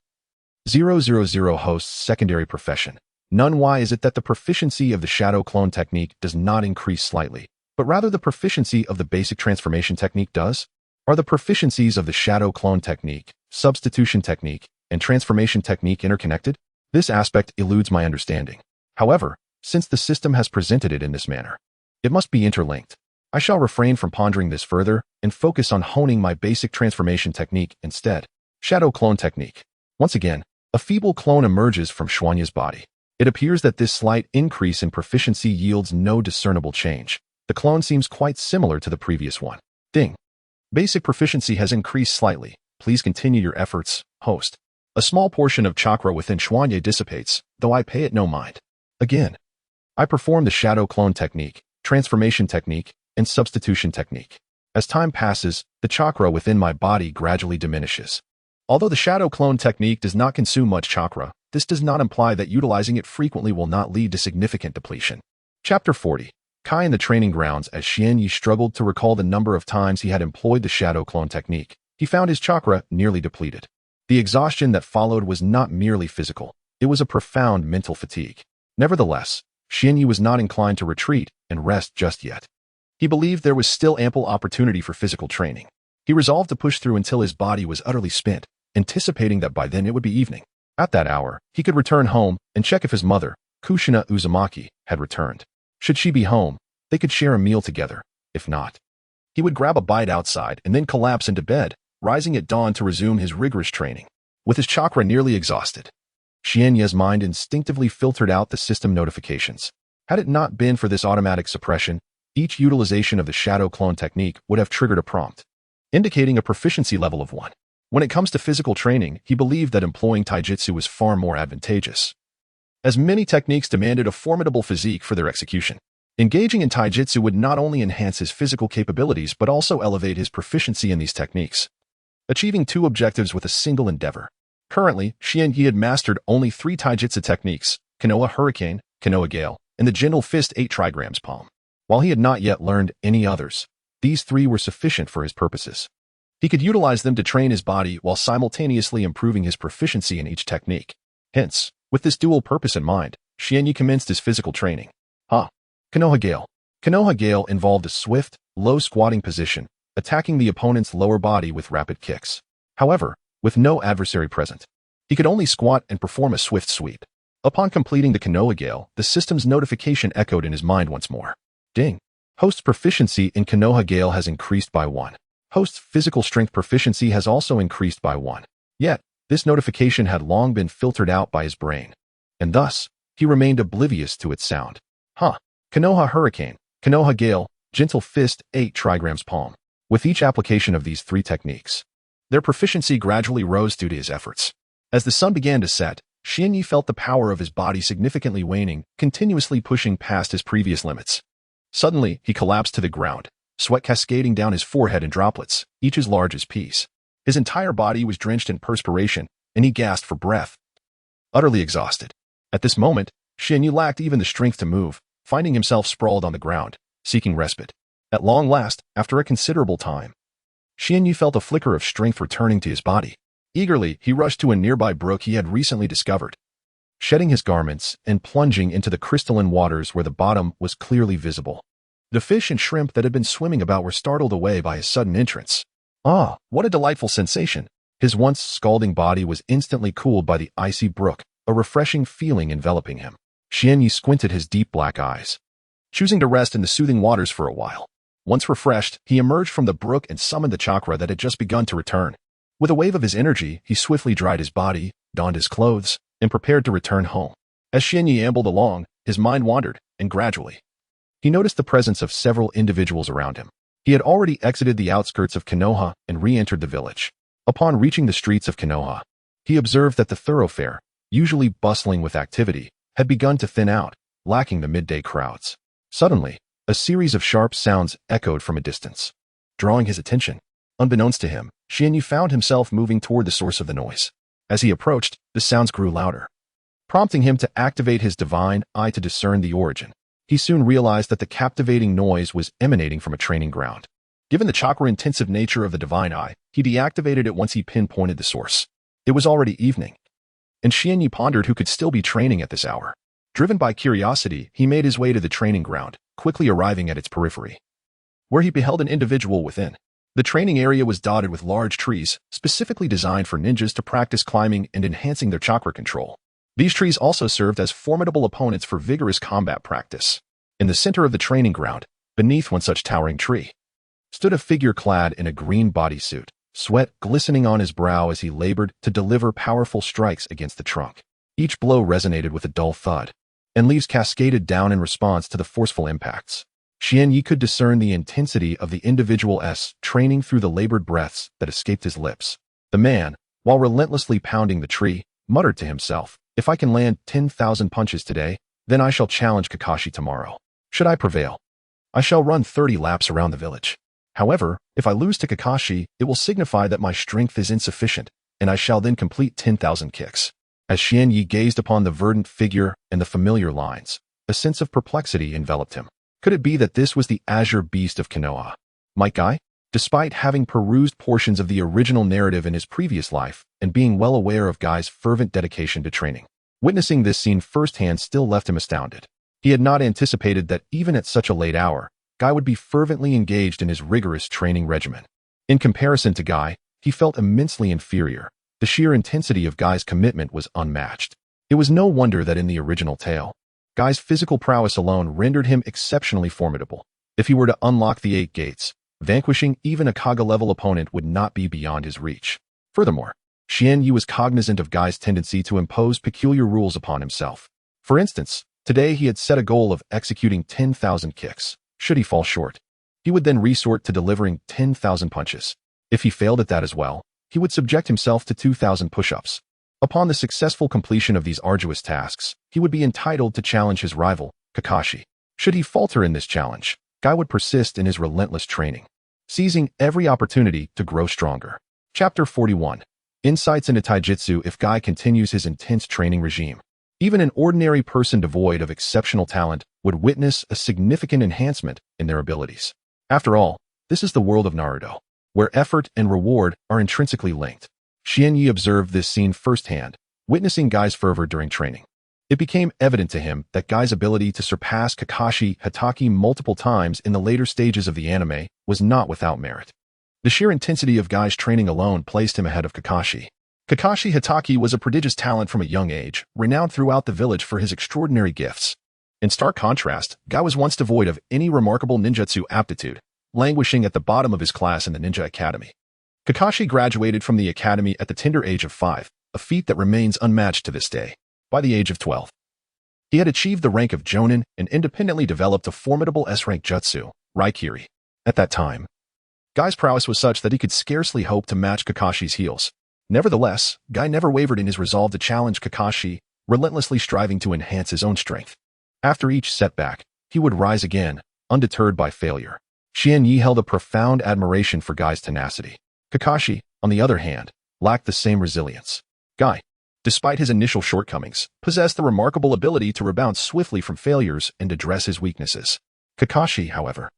000 hosts secondary profession none. Why is it that the proficiency of the shadow clone technique does not increase slightly, but rather the proficiency of the basic transformation technique does? Are the proficiencies of the shadow clone technique, substitution technique, and transformation technique interconnected? This aspect eludes my understanding. However, since the system has presented it in this manner, it must be interlinked. I shall refrain from pondering this further and focus on honing my basic transformation technique instead. Shadow clone technique. Once again, a feeble clone emerges from Xuanya's body. It appears that this slight increase in proficiency yields no discernible change. The clone seems quite similar to the previous one. Ding. Basic proficiency has increased slightly. Please continue your efforts, host. A small portion of chakra within Xuanye dissipates, though I pay it no mind. Again, I perform the shadow clone technique, transformation technique, and substitution technique. As time passes, the chakra within my body gradually diminishes. Although the shadow clone technique does not consume much chakra, this does not imply that utilizing it frequently will not lead to significant depletion. Chapter 40. Kai in the training grounds. As Xianyi struggled to recall the number of times he had employed the shadow clone technique, he found his chakra nearly depleted. The exhaustion that followed was not merely physical, it was a profound mental fatigue. Nevertheless, Xianyi was not inclined to retreat and rest just yet. He believed there was still ample opportunity for physical training. He resolved to push through until his body was utterly spent, anticipating that by then it would be evening. At that hour, he could return home and check if his mother, Kushina Uzumaki, had returned. Should she be home, they could share a meal together. If not, he would grab a bite outside and then collapse into bed, rising at dawn to resume his rigorous training. With his chakra nearly exhausted, Xianye's mind instinctively filtered out the system notifications. Had it not been for this automatic suppression, each utilization of the shadow clone technique would have triggered a prompt, indicating a proficiency level of 1. When it comes to physical training, he believed that employing taijutsu was far more advantageous, as many techniques demanded a formidable physique for their execution. Engaging in taijutsu would not only enhance his physical capabilities but also elevate his proficiency in these techniques, achieving 2 objectives with a single endeavor. Currently, Xianyi had mastered only 3 taijutsu techniques, Konoha Hurricane, Konoha Gale, and the Gentle Fist 8 trigrams palm. While he had not yet learned any others, these 3 were sufficient for his purposes. He could utilize them to train his body while simultaneously improving his proficiency in each technique. Hence, with this dual purpose in mind, Xianyi commenced his physical training. Konoha Gale. Konoha Gale involved a swift, low squatting position, attacking the opponent's lower body with rapid kicks. However, with no adversary present, he could only squat and perform a swift sweep. Upon completing the Konoha Gale, the system's notification echoed in his mind once more. Ding. Host's proficiency in Konoha Gale has increased by 1. Host's physical strength proficiency has also increased by 1. Yet, this notification had long been filtered out by his brain, and thus, he remained oblivious to its sound. Konoha Hurricane, Konoha Gale, Gentle Fist 8 trigrams palm. With each application of these 3 techniques, their proficiency gradually rose due to his efforts. As the sun began to set, Xianyi felt the power of his body significantly waning, continuously pushing past his previous limits. Suddenly, he collapsed to the ground, sweat cascading down his forehead in droplets, each as large as peas. His entire body was drenched in perspiration, and he gasped for breath, utterly exhausted. At this moment, Xianyi lacked even the strength to move, finding himself sprawled on the ground, seeking respite. At long last, after a considerable time, Xianyi felt a flicker of strength returning to his body. Eagerly, he rushed to a nearby brook he had recently discovered, shedding his garments and plunging into the crystalline waters where the bottom was clearly visible. The fish and shrimp that had been swimming about were startled away by his sudden entrance. What a delightful sensation! His once scalding body was instantly cooled by the icy brook, a refreshing feeling enveloping him. Xianyi squinted his deep black eyes, choosing to rest in the soothing waters for a while. Once refreshed, he emerged from the brook and summoned the chakra that had just begun to return. With a wave of his energy, he swiftly dried his body, donned his clothes, and prepared to return home. As Xianyi ambled along, his mind wandered, and gradually, he noticed the presence of several individuals around him. He had already exited the outskirts of Konoha and re-entered the village. Upon reaching the streets of Konoha, he observed that the thoroughfare, usually bustling with activity, had begun to thin out, lacking the midday crowds. Suddenly, a series of sharp sounds echoed from a distance, drawing his attention. Unbeknownst to him, Xianyi found himself moving toward the source of the noise. As he approached, the sounds grew louder, prompting him to activate his divine eye to discern the origin. He soon realized that the captivating noise was emanating from a training ground. Given the chakra-intensive nature of the divine eye, he deactivated it once he pinpointed the source. It was already evening, and Xianyi pondered who could still be training at this hour. Driven by curiosity, he made his way to the training ground, quickly arriving at its periphery, where he beheld an individual within. The training area was dotted with large trees, specifically designed for ninjas to practice climbing and enhancing their chakra control. These trees also served as formidable opponents for vigorous combat practice. In the center of the training ground, beneath one such towering tree, stood a figure clad in a green bodysuit, sweat glistening on his brow as he labored to deliver powerful strikes against the trunk. Each blow resonated with a dull thud, and leaves cascaded down in response to the forceful impacts. Xian Yi could discern the intensity of the individual's training through the labored breaths that escaped his lips. The man, while relentlessly pounding the tree, muttered to himself, "If I can land 10,000 punches today, then I shall challenge Kakashi tomorrow. Should I prevail, I shall run 30 laps around the village. However, if I lose to Kakashi, it will signify that my strength is insufficient, and I shall then complete 10,000 kicks." As Xian Yi gazed upon the verdant figure and the familiar lines, a sense of perplexity enveloped him. Could it be that this was the azure beast of Konoha? Might Guy? Despite having perused portions of the original narrative in his previous life and being well aware of Guy's fervent dedication to training, witnessing this scene firsthand still left him astounded. He had not anticipated that even at such a late hour, Guy would be fervently engaged in his rigorous training regimen. In comparison to Guy, he felt immensely inferior. The sheer intensity of Guy's commitment was unmatched. It was no wonder that in the original tale, Guy's physical prowess alone rendered him exceptionally formidable. If he were to unlock the 8 gates, vanquishing even a Kage-level opponent would not be beyond his reach. Furthermore, Xian Yi was cognizant of Guy's tendency to impose peculiar rules upon himself. For instance, today he had set a goal of executing 10,000 kicks. Should he fall short, he would then resort to delivering 10,000 punches. If he failed at that as well, he would subject himself to 2,000 push-ups. Upon the successful completion of these arduous tasks, he would be entitled to challenge his rival, Kakashi. Should he falter in this challenge, Guy would persist in his relentless training, seizing every opportunity to grow stronger. Chapter 41. Insights into Taijutsu. If Guy continues his intense training regime, even an ordinary person devoid of exceptional talent would witness a significant enhancement in their abilities. After all, this is the world of Naruto, where effort and reward are intrinsically linked. Xian Yi observed this scene firsthand, witnessing Guy's fervor during training. It became evident to him that Guy's ability to surpass Kakashi Hatake multiple times in the later stages of the anime was not without merit. The sheer intensity of Guy's training alone placed him ahead of Kakashi. Kakashi Hatake was a prodigious talent from a young age, renowned throughout the village for his extraordinary gifts. In stark contrast, Guy was once devoid of any remarkable ninjutsu aptitude, languishing at the bottom of his class in the Ninja Academy. Kakashi graduated from the academy at the tender age of 5, a feat that remains unmatched to this day. By the age of 12, he had achieved the rank of Jonin and independently developed a formidable S-rank jutsu, Raikiri. At that time, Guy's prowess was such that he could scarcely hope to match Kakashi's heels. Nevertheless, Guy never wavered in his resolve to challenge Kakashi, relentlessly striving to enhance his own strength. After each setback, he would rise again, undeterred by failure. Xian Yi held a profound admiration for Guy's tenacity. Kakashi, on the other hand, lacked the same resilience. Guy, despite his initial shortcomings, possessed the remarkable ability to rebound swiftly from failures and address his weaknesses. Kakashi, however,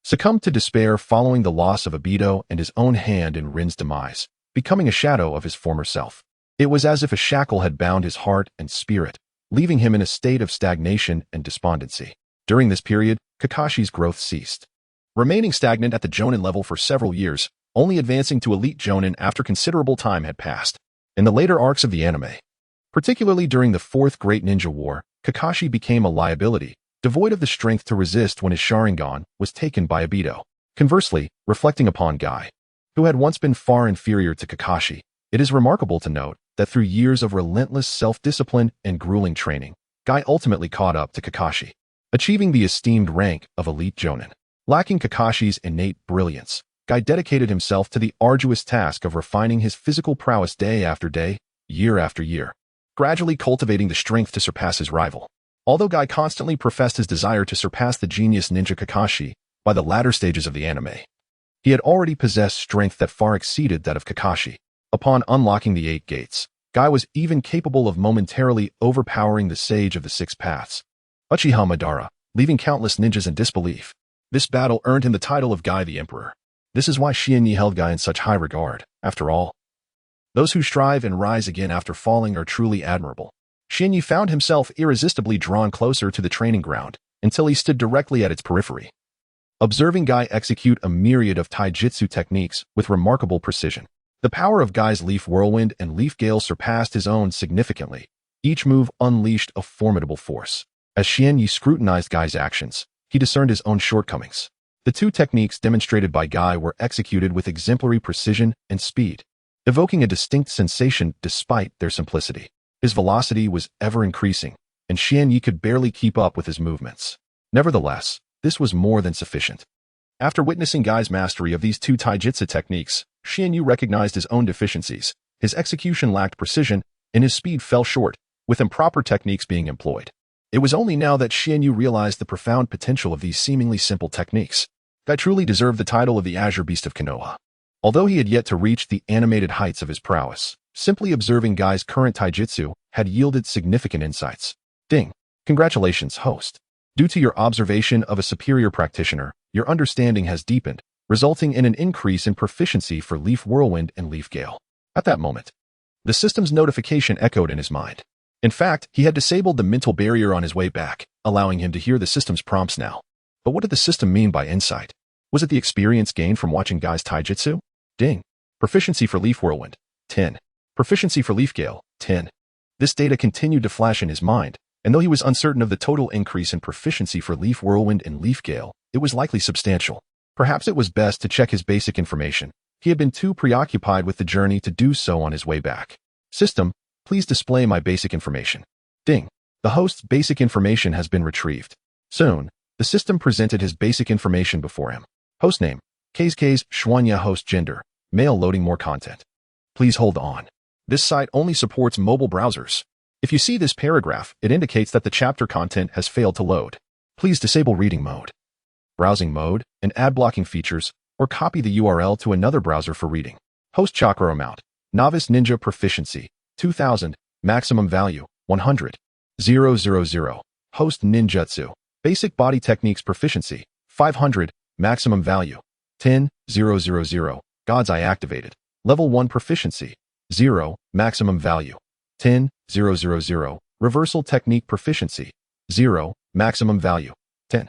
succumbed to despair following the loss of Obito and his own hand in Rin's demise, becoming a shadow of his former self. It was as if a shackle had bound his heart and spirit, leaving him in a state of stagnation and despondency. During this period, Kakashi's growth ceased, remaining stagnant at the Jonin level for several years, only advancing to elite Jonin after considerable time had passed. In the later arcs of the anime, particularly during the Fourth Great Ninja War, Kakashi became a liability, devoid of the strength to resist when his Sharingan was taken by Obito. Conversely, reflecting upon Guy, who had once been far inferior to Kakashi, it is remarkable to note that through years of relentless self-discipline and grueling training, Guy ultimately caught up to Kakashi, achieving the esteemed rank of elite Jonin. Lacking Kakashi's innate brilliance, Guy dedicated himself to the arduous task of refining his physical prowess day after day, year after year, gradually cultivating the strength to surpass his rival. Although Guy constantly professed his desire to surpass the genius ninja Kakashi by the latter stages of the anime, he had already possessed strength that far exceeded that of Kakashi. Upon unlocking the 8 gates, Guy was even capable of momentarily overpowering the Sage of the Six Paths, Uchiha Madara, leaving countless ninjas in disbelief. This battle earned him the title of Guy the Emperor. This is why Xian Yi held Guy in such high regard. After all, those who strive and rise again after falling are truly admirable. Xian Yi found himself irresistibly drawn closer to the training ground until he stood directly at its periphery, observing Guy execute a myriad of taijutsu techniques with remarkable precision. The power of Guy's Leaf Whirlwind and Leaf Gale surpassed his own significantly. Each move unleashed a formidable force. As Xian Yi scrutinized Guy's actions, he discerned his own shortcomings. The 2 techniques demonstrated by Guy were executed with exemplary precision and speed, evoking a distinct sensation despite their simplicity. His velocity was ever increasing, and Xian Yi could barely keep up with his movements. Nevertheless, this was more than sufficient. After witnessing Guy's mastery of these two taijutsu techniques, Xian Yi recognized his own deficiencies. His execution lacked precision, and his speed fell short, with improper techniques being employed. It was only now that Xian Yi realized the profound potential of these seemingly simple techniques. Guy truly deserved the title of the Azure Beast of Konoha. Although he had yet to reach the animated heights of his prowess, simply observing Guy's current taijutsu had yielded significant insights. Ding! Congratulations, host. Due to your observation of a superior practitioner, your understanding has deepened, resulting in an increase in proficiency for Leaf Whirlwind and Leaf Gale. At that moment, the system's notification echoed in his mind. In fact, he had disabled the mental barrier on his way back, allowing him to hear the system's prompts now. But what did the system mean by insight? Was it the experience gained from watching Guy's taijutsu? Ding! Proficiency for Leaf Whirlwind, 10. Proficiency for Leaf Gale, 10. This data continued to flash in his mind, and though he was uncertain of the total increase in proficiency for Leaf Whirlwind and Leaf Gale, it was likely substantial. Perhaps it was best to check his basic information. He had been too preoccupied with the journey to do so on his way back. System, please display my basic information. Ding! The host's basic information has been retrieved. Soon, the system presented his basic information before him. Host name, K's Xuanya. Host gender, male. Loading more content. Please hold on. This site only supports mobile browsers. If you see this paragraph, it indicates that the chapter content has failed to load. Please disable reading mode, browsing mode, and ad blocking features, or copy the URL to another browser for reading. Host chakra amount, novice ninja proficiency, 2000, maximum value, 100, 000. Host ninjutsu, basic body techniques proficiency, 500, maximum value, 10, 000. God's Eye activated, level 1 proficiency, 0, maximum value, 10, 000. Reversal technique proficiency, 0, maximum value, 10,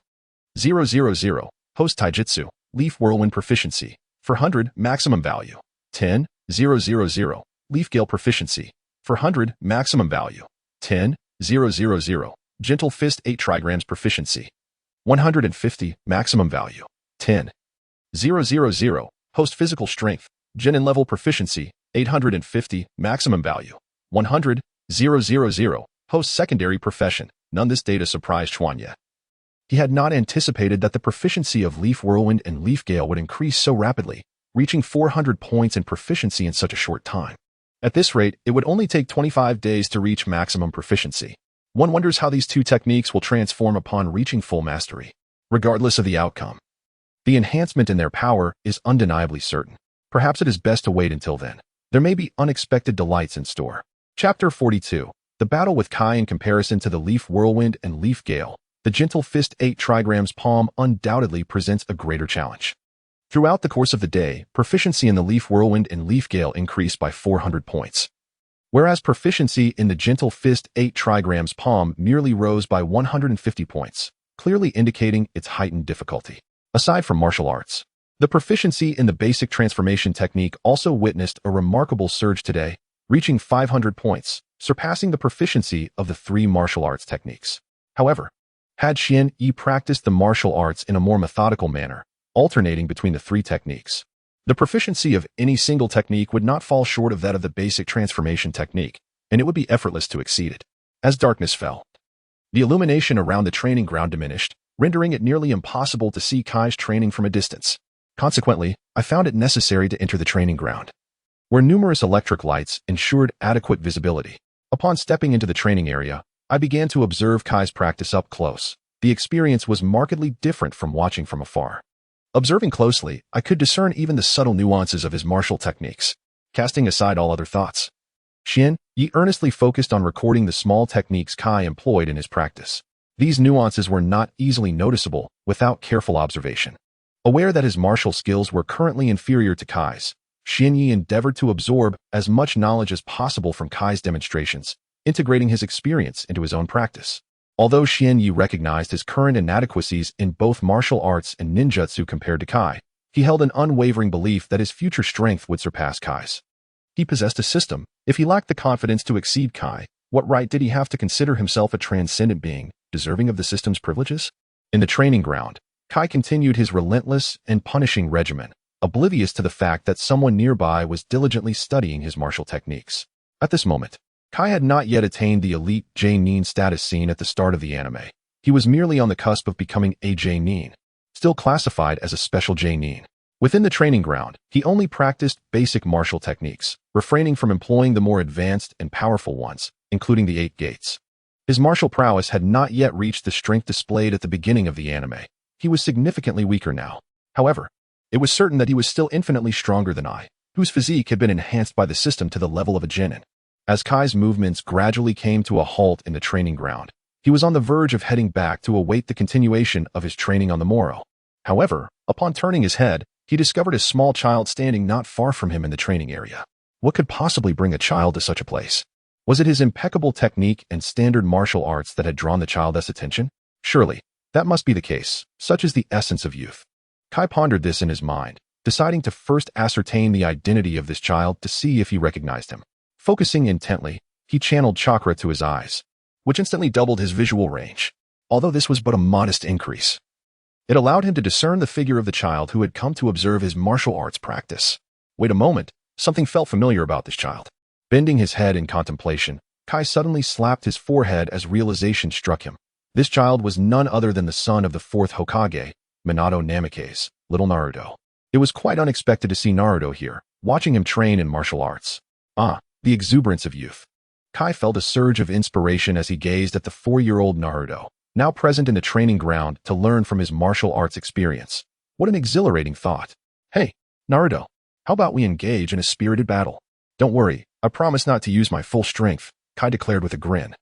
000. Host taijutsu, Leaf Whirlwind proficiency, 400, maximum value, 10, 000. Leaf Gale proficiency, 400, maximum value, 10, 000. Gentle Fist 8 trigrams proficiency, 150, maximum value, 10, 000. Host physical strength, Genin level proficiency, 850, maximum value, 100, 000. Host secondary profession, none. This data surprised Xuanya. He had not anticipated that the proficiency of Leaf Whirlwind and Leaf Gale would increase so rapidly, reaching 400 points in proficiency in such a short time. At this rate, it would only take 25 days to reach maximum proficiency. One wonders how these two techniques will transform upon reaching full mastery. Regardless of the outcome, the enhancement in their power is undeniably certain. Perhaps it is best to wait until then. There may be unexpected delights in store. Chapter 42. The battle with Kai. In comparison to the Leaf Whirlwind and Leaf Gale, the Gentle Fist 8 trigrams palm undoubtedly presents a greater challenge. Throughout the course of the day, proficiency in the Leaf Whirlwind and Leaf Gale increased by 400 points, whereas proficiency in the Gentle Fist 8 trigrams palm merely rose by 150 points, clearly indicating its heightened difficulty. Aside from martial arts, the proficiency in the basic transformation technique also witnessed a remarkable surge today, reaching 500 points, surpassing the proficiency of the 3 martial arts techniques. However, had Xian Yi practiced the martial arts in a more methodical manner, alternating between the 3 techniques, the proficiency of any single technique would not fall short of that of the basic transformation technique, and it would be effortless to exceed it. As darkness fell, the illumination around the training ground diminished, rendering it nearly impossible to see Kai's training from a distance. Consequently, I found it necessary to enter the training ground, where numerous electric lights ensured adequate visibility. Upon stepping into the training area, I began to observe Kai's practice up close. The experience was markedly different from watching from afar. Observing closely, I could discern even the subtle nuances of his martial techniques. Casting aside all other thoughts, Xian Yi earnestly focused on recording the small techniques Kai employed in his practice. These nuances were not easily noticeable without careful observation. Aware that his martial skills were currently inferior to Kai's, Xian Yi endeavored to absorb as much knowledge as possible from Kai's demonstrations, integrating his experience into his own practice. Although Xian Yi recognized his current inadequacies in both martial arts and ninjutsu compared to Kai, he held an unwavering belief that his future strength would surpass Kai's. He possessed a system. If he lacked the confidence to exceed Kai, what right did he have to consider himself a transcendent being, deserving of the system's privileges? In the training ground, Kai continued his relentless and punishing regimen, oblivious to the fact that someone nearby was diligently studying his martial techniques. At this moment, Kai had not yet attained the elite J-nin status seen at the start of the anime. He was merely on the cusp of becoming a J-nin, still classified as a special J-nin. Within the training ground, he only practiced basic martial techniques, refraining from employing the more advanced and powerful ones, including the 8 gates. His martial prowess had not yet reached the strength displayed at the beginning of the anime. He was significantly weaker now. However, it was certain that he was still infinitely stronger than I, whose physique had been enhanced by the system to the level of a genin. As Kai's movements gradually came to a halt in the training ground, he was on the verge of heading back to await the continuation of his training on the morrow. However, upon turning his head, he discovered a small child standing not far from him in the training area. What could possibly bring a child to such a place? Was it his impeccable technique and standard martial arts that had drawn the child's attention? Surely, that must be the case. Such is the essence of youth. Kai pondered this in his mind, deciding to first ascertain the identity of this child to see if he recognized him. Focusing intently, he channeled chakra to his eyes, which instantly doubled his visual range. Although this was but a modest increase, it allowed him to discern the figure of the child who had come to observe his martial arts practice. Wait a moment, something felt familiar about this child. Bending his head in contemplation, Kai suddenly slapped his forehead as realization struck him. This child was none other than the son of the 4th Hokage, Minato Namikaze, little Naruto. It was quite unexpected to see Naruto here, watching him train in martial arts. The exuberance of youth. Kai felt a surge of inspiration as he gazed at the 4-year-old Naruto, now present in the training ground to learn from his martial arts experience. What an exhilarating thought. Hey, Naruto, how about we engage in a spirited battle? Don't worry, I promise not to use my full strength, Kai declared with a grin.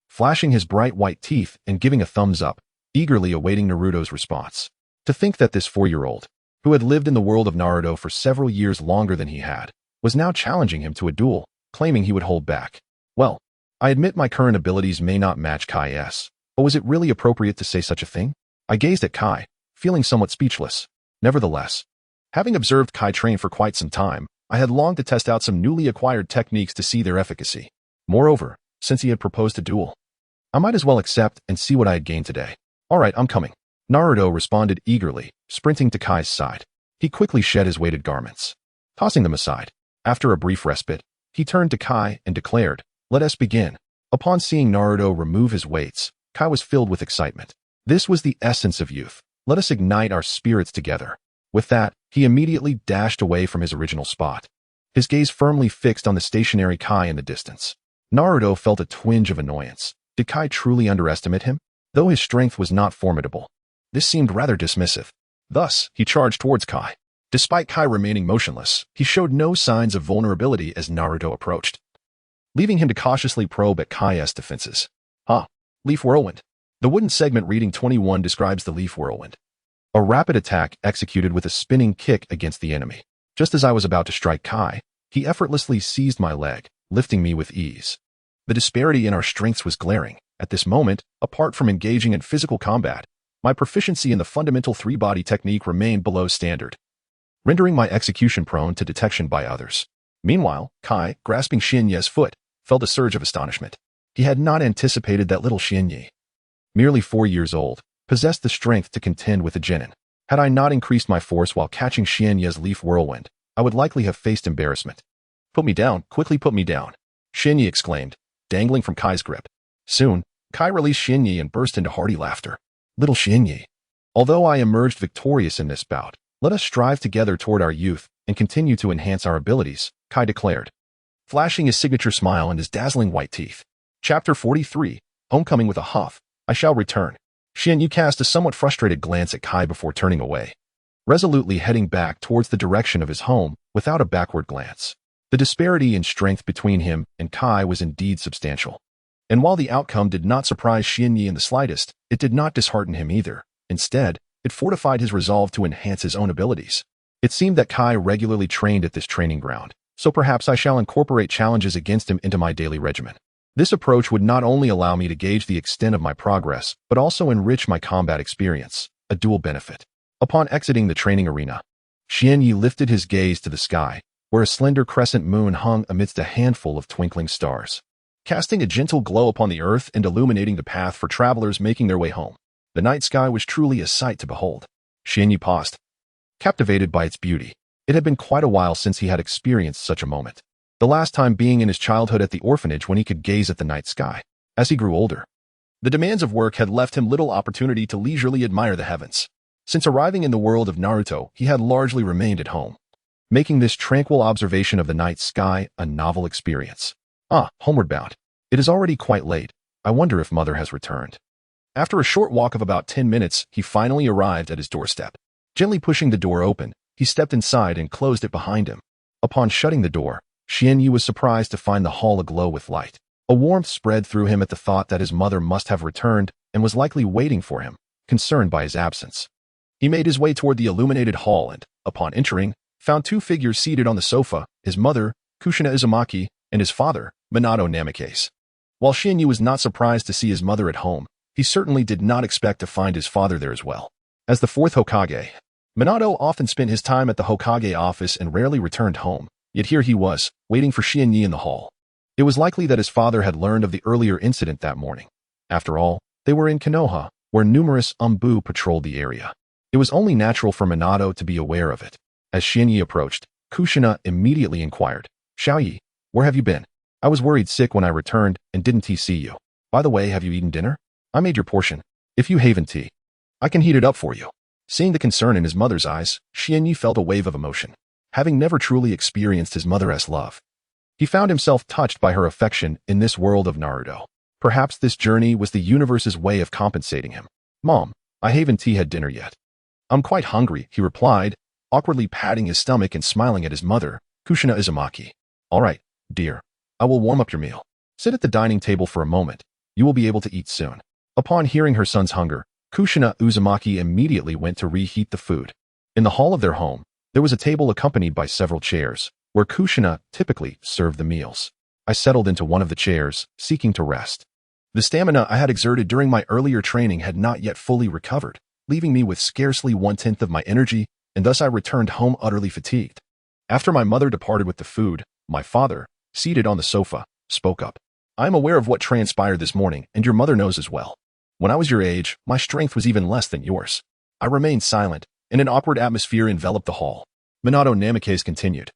Flashing his bright white teeth and giving a thumbs up, eagerly awaiting Naruto's response. To think that this 4-year-old, who had lived in the world of Naruto for several years longer than he had, was now challenging him to a duel, claiming he would hold back. Well, I admit my current abilities may not match Kai's, but was it really appropriate to say such a thing? I gazed at Kai, feeling somewhat speechless. Nevertheless, having observed Kai train for quite some time, I had longed to test out some newly acquired techniques to see their efficacy. Moreover, since he had proposed a duel, I might as well accept and see what I had gained today. All right, I'm coming. Naruto responded eagerly, sprinting to Kai's side. He quickly shed his weighted garments, tossing them aside. After a brief respite, he turned to Kai and declared, "Let us begin." Upon seeing Naruto remove his weights, Kai was filled with excitement. This was the essence of youth. Let us ignite our spirits together. With that, he immediately dashed away from his original spot, his gaze firmly fixed on the stationary Kai in the distance. Naruto felt a twinge of annoyance. Did Kai truly underestimate him? Though his strength was not formidable, this seemed rather dismissive. Thus, he charged towards Kai. Despite Kai remaining motionless, he showed no signs of vulnerability as Naruto approached, leaving him to cautiously probe at Kai's defenses. Leaf Whirlwind. The wooden segment reading 21 describes the Leaf Whirlwind, a rapid attack executed with a spinning kick against the enemy. Just as I was about to strike Kai, he effortlessly seized my leg, lifting me with ease. The disparity in our strengths was glaring. At this moment, apart from engaging in physical combat, my proficiency in the fundamental 3-body technique remained below standard, rendering my execution prone to detection by others. Meanwhile, Kai, grasping Xianye's foot, felt a surge of astonishment. He had not anticipated that little Xianye, merely 4 years old, possessed the strength to contend with a genin. Had I not increased my force while catching Xianye's Leaf Whirlwind, I would likely have faced embarrassment. "Put me down, quickly put me down," Xianye exclaimed, dangling from Kai's grip. Soon, Kai released Xianye and burst into hearty laughter. Little Xianye. Although I emerged victorious in this bout, let us strive together toward our youth and continue to enhance our abilities, Kai declared, flashing his signature smile and his dazzling white teeth. Chapter 43, Homecoming with a Huff. I shall return. Xianye cast a somewhat frustrated glance at Kai before turning away, resolutely heading back towards the direction of his home without a backward glance. The disparity in strength between him and Kai was indeed substantial. And while the outcome did not surprise Xianye in the slightest, it did not dishearten him either. Instead, it fortified his resolve to enhance his own abilities. It seemed that Kai regularly trained at this training ground, so perhaps I shall incorporate challenges against him into my daily regimen. This approach would not only allow me to gauge the extent of my progress, but also enrich my combat experience, a dual benefit. Upon exiting the training arena, Xianye lifted his gaze to the sky, where a slender crescent moon hung amidst a handful of twinkling stars, casting a gentle glow upon the earth and illuminating the path for travelers making their way home. The night sky was truly a sight to behold. Xianye paused, captivated by its beauty. It had been quite a while since he had experienced such a moment. the last time being in his childhood at the orphanage when he could gaze at the night sky. As he grew older, the demands of work had left him little opportunity to leisurely admire the heavens. Since arriving in the world of Naruto, he had largely remained at home, making this tranquil observation of the night sky a novel experience. Homeward bound. It is already quite late. I wonder if mother has returned. After a short walk of about 10 minutes, he finally arrived at his doorstep. Gently pushing the door open, he stepped inside and closed it behind him. Upon shutting the door, Xianyu was surprised to find the hall aglow with light. A warmth spread through him at the thought that his mother must have returned and was likely waiting for him, concerned by his absence. He made his way toward the illuminated hall and, upon entering, found two figures seated on the sofa, his mother, Kushina Uzumaki, and his father, Minato Namikaze. While Xianyu was not surprised to see his mother at home, he certainly did not expect to find his father there as well. As the fourth Hokage, Minato often spent his time at the Hokage office and rarely returned home, yet here he was, waiting for Xianyu in the hall. It was likely that his father had learned of the earlier incident that morning. After all, they were in Konoha, where numerous Umbu patrolled the area. It was only natural for Minato to be aware of it. As Xianyu approached, Kushina immediately inquired, "Xiaoyi, where have you been? I was worried sick when I returned and didn't see you. By the way, have you eaten dinner? I made your portion. If you haven't tea, I can heat it up for you." Seeing the concern in his mother's eyes, Xianyu felt a wave of emotion. Having never truly experienced his mother's love, he found himself touched by her affection in this world of Naruto. Perhaps this journey was the universe's way of compensating him. "Mom, I haven't had dinner yet." "I'm quite hungry," he replied, awkwardly patting his stomach and smiling at his mother, Kushina Uzumaki. "All right, dear. I will warm up your meal. Sit at the dining table for a moment. You will be able to eat soon." Upon hearing her son's hunger, Kushina Uzumaki immediately went to reheat the food. In the hall of their home, there was a table accompanied by several chairs, where Kushina typically served the meals. I settled into one of the chairs, seeking to rest. The stamina I had exerted during my earlier training had not yet fully recovered, leaving me with scarcely 1/10 of my energy, and thus I returned home utterly fatigued. After my mother departed with the food, my father, seated on the sofa, spoke up. "I am aware of what transpired this morning, and your mother knows as well. When I was your age, my strength was even less than yours." I remained silent, and an awkward atmosphere enveloped the hall. Minato Namikaze continued.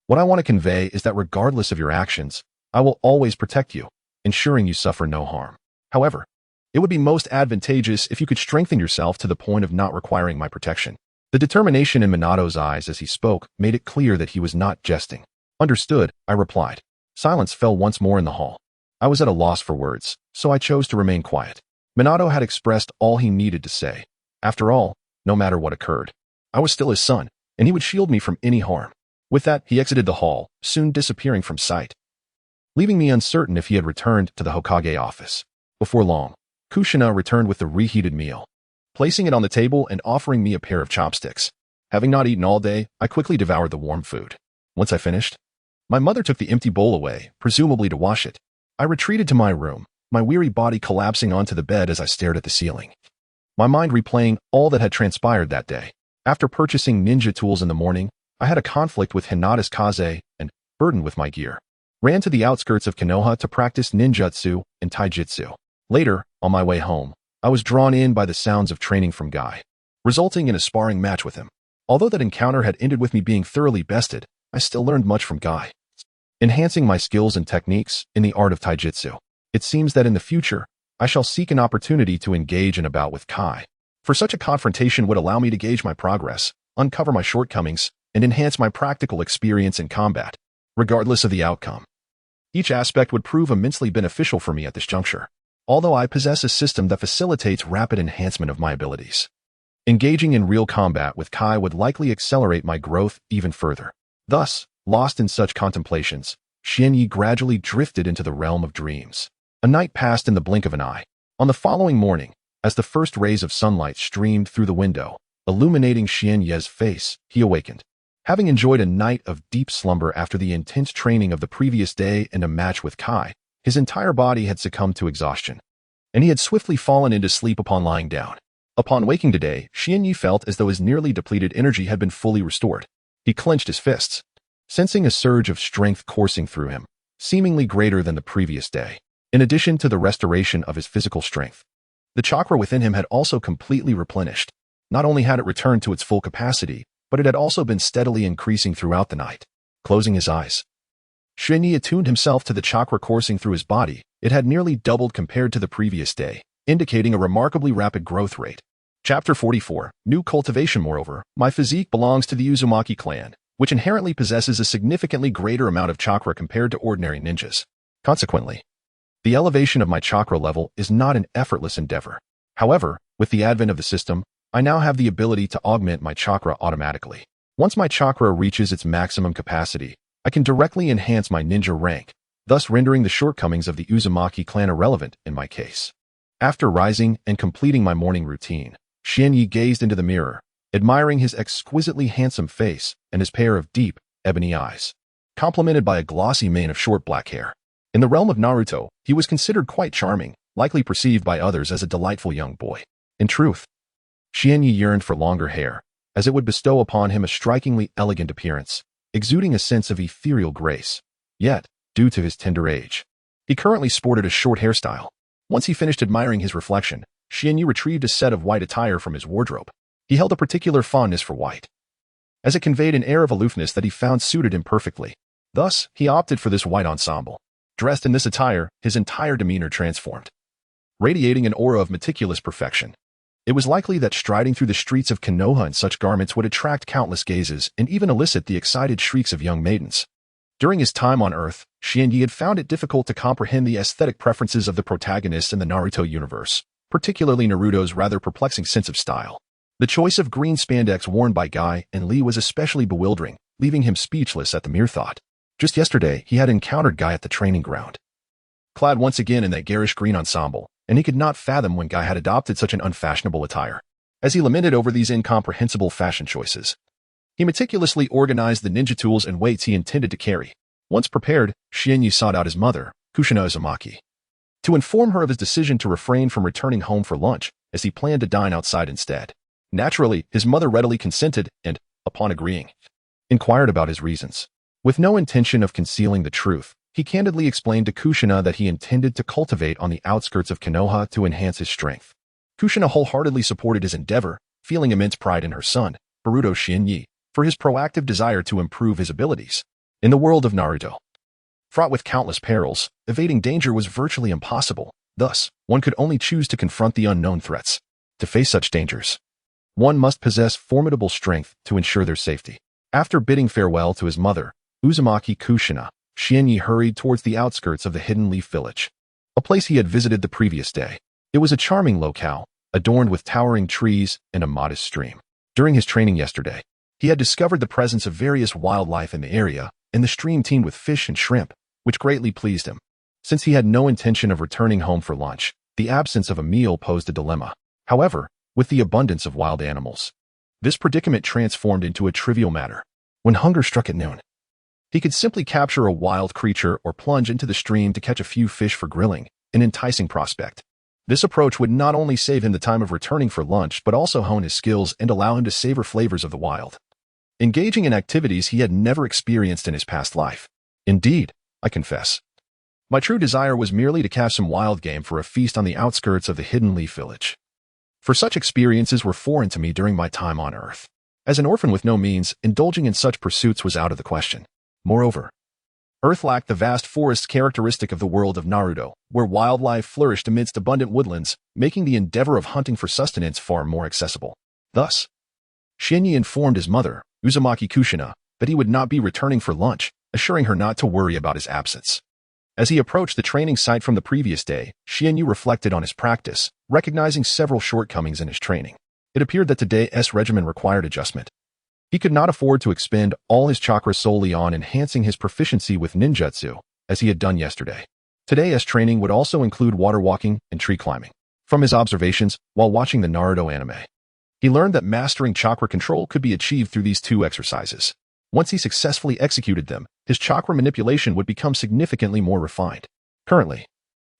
"What I want to convey is that regardless of your actions, I will always protect you, ensuring you suffer no harm. However, it would be most advantageous if you could strengthen yourself to the point of not requiring my protection." The determination in Minato's eyes as he spoke made it clear that he was not jesting. "Understood," I replied. Silence fell once more in the hall. I was at a loss for words, so I chose to remain quiet. Minato had expressed all he needed to say. After all, no matter what occurred, I was still his son, and he would shield me from any harm. With that, he exited the hall, soon disappearing from sight, leaving me uncertain if he had returned to the Hokage office. Before long, Kushina returned with the reheated meal, placing it on the table and offering me a pair of chopsticks. Having not eaten all day, I quickly devoured the warm food. Once I finished, my mother took the empty bowl away, presumably to wash it. I retreated to my room, my weary body collapsing onto the bed as I stared at the ceiling, my mind replaying all that had transpired that day. After purchasing ninja tools in the morning, I had a conflict with Hinata's Kaze and, burdened with my gear, ran to the outskirts of Konoha to practice ninjutsu and taijutsu. Later, on my way home, I was drawn in by the sounds of training from Guy, resulting in a sparring match with him. Although that encounter had ended with me being thoroughly bested, I still learned much from Guy, enhancing my skills and techniques in the art of taijutsu. It seems that in the future, I shall seek an opportunity to engage in a bout with Kai. For such a confrontation would allow me to gauge my progress, uncover my shortcomings, and enhance my practical experience in combat, regardless of the outcome. Each aspect would prove immensely beneficial for me at this juncture, although I possess a system that facilitates rapid enhancement of my abilities. Engaging in real combat with Kai would likely accelerate my growth even further. Thus, lost in such contemplations, Xianyu gradually drifted into the realm of dreams. A night passed in the blink of an eye. On the following morning, as the first rays of sunlight streamed through the window, illuminating Xianyu's face, he awakened. Having enjoyed a night of deep slumber after the intense training of the previous day and a match with Kai, his entire body had succumbed to exhaustion, and he had swiftly fallen into sleep upon lying down. Upon waking today, Xianyu felt as though his nearly depleted energy had been fully restored. He clenched his fists, sensing a surge of strength coursing through him, seemingly greater than the previous day. In addition to the restoration of his physical strength, the chakra within him had also completely replenished. Not only had it returned to its full capacity, but it had also been steadily increasing throughout the night. Closing his eyes, Shinyi attuned himself to the chakra coursing through his body. It had nearly doubled compared to the previous day, indicating a remarkably rapid growth rate. Chapter 44. New Cultivation. Moreover, my physique belongs to the Uzumaki clan, which inherently possesses a significantly greater amount of chakra compared to ordinary ninjas. Consequently, the elevation of my chakra level is not an effortless endeavor. However, with the advent of the system, I now have the ability to augment my chakra automatically. Once my chakra reaches its maximum capacity, I can directly enhance my ninja rank, thus rendering the shortcomings of the Uzumaki clan irrelevant in my case. After rising and completing my morning routine, Shinyi gazed into the mirror, admiring his exquisitely handsome face and his pair of deep, ebony eyes, complemented by a glossy mane of short black hair. In the realm of Naruto, he was considered quite charming, likely perceived by others as a delightful young boy. In truth, Shinyi yearned for longer hair, as it would bestow upon him a strikingly elegant appearance, exuding a sense of ethereal grace. Yet, due to his tender age, he currently sported a short hairstyle. Once he finished admiring his reflection, Shinyi retrieved a set of white attire from his wardrobe. He held a particular fondness for white, as it conveyed an air of aloofness that he found suited him perfectly. Thus, he opted for this white ensemble. Dressed in this attire, his entire demeanor transformed, radiating an aura of meticulous perfection. It was likely that striding through the streets of Konoha in such garments would attract countless gazes and even elicit the excited shrieks of young maidens. During his time on Earth, Shinyi had found it difficult to comprehend the aesthetic preferences of the protagonists in the Naruto universe, particularly Naruto's rather perplexing sense of style. The choice of green spandex worn by Guy and Lee was especially bewildering, leaving him speechless at the mere thought. Just yesterday, he had encountered Guy at the training ground, clad once again in that garish green ensemble, and he could not fathom when Guy had adopted such an unfashionable attire. As he lamented over these incomprehensible fashion choices, he meticulously organized the ninja tools and weights he intended to carry. Once prepared, Shinyi sought out his mother, Kushina Uzumaki, to inform her of his decision to refrain from returning home for lunch, as he planned to dine outside instead. Naturally, his mother readily consented and, upon agreeing, inquired about his reasons. With no intention of concealing the truth, he candidly explained to Kushina that he intended to cultivate on the outskirts of Konoha to enhance his strength. Kushina wholeheartedly supported his endeavor, feeling immense pride in her son, Boruto Shinyi, for his proactive desire to improve his abilities. In the world of Naruto, fraught with countless perils, evading danger was virtually impossible. Thus, one could only choose to confront the unknown threats. To face such dangers, one must possess formidable strength to ensure their safety. After bidding farewell to his mother, Uzumaki Kushina, Shinyi hurried towards the outskirts of the Hidden Leaf Village, a place he had visited the previous day. It was a charming locale, adorned with towering trees and a modest stream. During his training yesterday, he had discovered the presence of various wildlife in the area, and the stream teemed with fish and shrimp, which greatly pleased him. Since he had no intention of returning home for lunch, the absence of a meal posed a dilemma. However, with the abundance of wild animals, this predicament transformed into a trivial matter. When hunger struck at noon, he could simply capture a wild creature or plunge into the stream to catch a few fish for grilling, an enticing prospect. This approach would not only save him the time of returning for lunch but also hone his skills and allow him to savor flavors of the wild, engaging in activities he had never experienced in his past life. Indeed, I confess, my true desire was merely to catch some wild game for a feast on the outskirts of the Hidden Leaf Village. For such experiences were foreign to me during my time on Earth. As an orphan with no means, indulging in such pursuits was out of the question. Moreover, Earth lacked the vast forests characteristic of the world of Naruto, where wildlife flourished amidst abundant woodlands, making the endeavor of hunting for sustenance far more accessible. Thus, Shinyi informed his mother, Uzumaki Kushina, that he would not be returning for lunch, assuring her not to worry about his absence. As he approached the training site from the previous day, Shinyi reflected on his practice, recognizing several shortcomings in his training. It appeared that today's regimen required adjustment. He could not afford to expend all his chakra solely on enhancing his proficiency with ninjutsu, as he had done yesterday. Today's training would also include water walking and tree climbing. From his observations while watching the Naruto anime, he learned that mastering chakra control could be achieved through these two exercises. Once he successfully executed them, his chakra manipulation would become significantly more refined. Currently,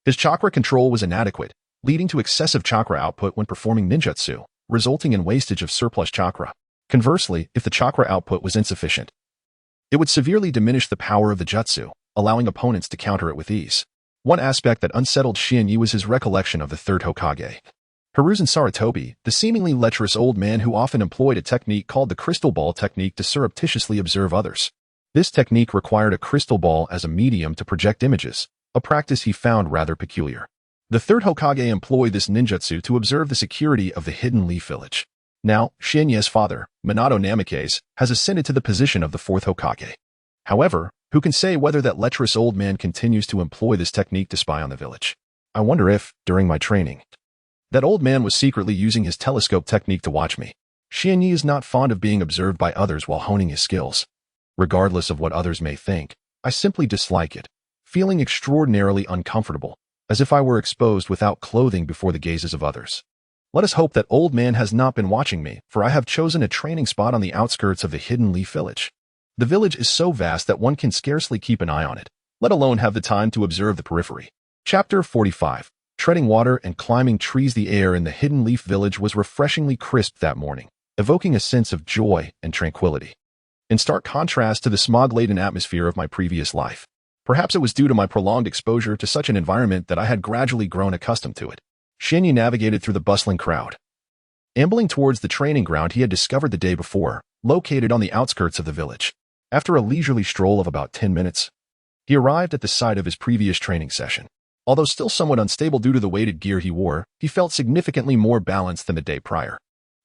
his chakra control was inadequate, leading to excessive chakra output when performing ninjutsu, resulting in wastage of surplus chakra. Conversely, if the chakra output was insufficient, it would severely diminish the power of the jutsu, allowing opponents to counter it with ease. One aspect that unsettled Shinyi was his recollection of the third Hokage, Hiruzen Sarutobi, the seemingly lecherous old man who often employed a technique called the crystal ball technique to surreptitiously observe others. This technique required a crystal ball as a medium to project images, a practice he found rather peculiar. The third Hokage employed this ninjutsu to observe the security of the Hidden Leaf Village. Now, Shinye's father, Minato Namikaze, has ascended to the position of the fourth Hokage. However, who can say whether that lecherous old man continues to employ this technique to spy on the village? I wonder if, during my training, that old man was secretly using his telescope technique to watch me. Shinye is not fond of being observed by others while honing his skills. Regardless of what others may think, I simply dislike it, feeling extraordinarily uncomfortable, as if I were exposed without clothing before the gazes of others. Let us hope that old man has not been watching me, for I have chosen a training spot on the outskirts of the Hidden Leaf Village. The village is so vast that one can scarcely keep an eye on it, let alone have the time to observe the periphery. Chapter 45. Treading water and climbing trees. The air in the Hidden Leaf Village was refreshingly crisp that morning, evoking a sense of joy and tranquility. In stark contrast to the smog-laden atmosphere of my previous life. Perhaps it was due to my prolonged exposure to such an environment that I had gradually grown accustomed to it. Shinye navigated through the bustling crowd, ambling towards the training ground he had discovered the day before, located on the outskirts of the village. After a leisurely stroll of about 10 minutes, he arrived at the site of his previous training session. Although still somewhat unstable due to the weighted gear he wore, he felt significantly more balanced than the day prior.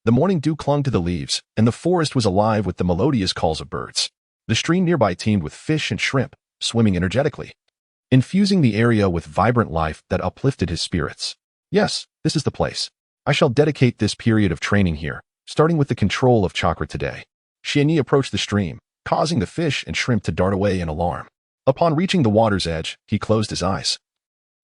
The morning dew clung to the leaves, and the forest was alive with the melodious calls of birds. The stream nearby teemed with fish and shrimp, swimming energetically, infusing the area with vibrant life that uplifted his spirits. Yes, this is the place. I shall dedicate this period of training here, starting with the control of chakra today. Shinye approached the stream, causing the fish and shrimp to dart away in alarm. Upon reaching the water's edge, he closed his eyes,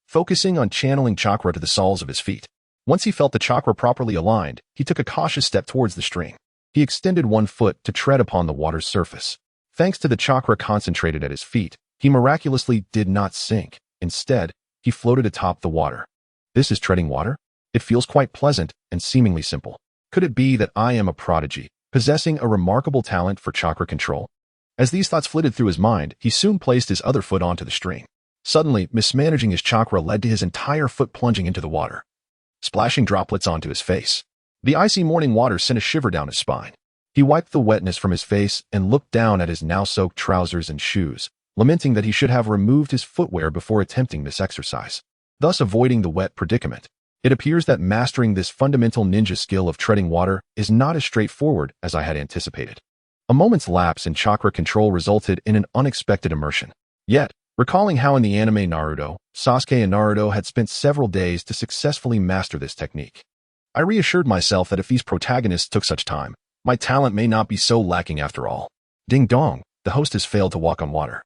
focusing on channeling chakra to the soles of his feet. Once he felt the chakra properly aligned, he took a cautious step towards the stream. He extended one foot to tread upon the water's surface. Thanks to the chakra concentrated at his feet, he miraculously did not sink. Instead, he floated atop the water. This is treading water? It feels quite pleasant and seemingly simple. Could it be that I am a prodigy, possessing a remarkable talent for chakra control? As these thoughts flitted through his mind, he soon placed his other foot onto the stream. Suddenly, mismanaging his chakra led to his entire foot plunging into the water, splashing droplets onto his face. The icy morning water sent a shiver down his spine. He wiped the wetness from his face and looked down at his now-soaked trousers and shoes, lamenting that he should have removed his footwear before attempting this exercise, thus avoiding the wet predicament. It appears that mastering this fundamental ninja skill of treading water is not as straightforward as I had anticipated. A moment's lapse in chakra control resulted in an unexpected immersion. Yet, recalling how in the anime Naruto, Sasuke and Naruto had spent several days to successfully master this technique, I reassured myself that if these protagonists took such time, my talent may not be so lacking after all. Ding dong, the host has failed to walk on water,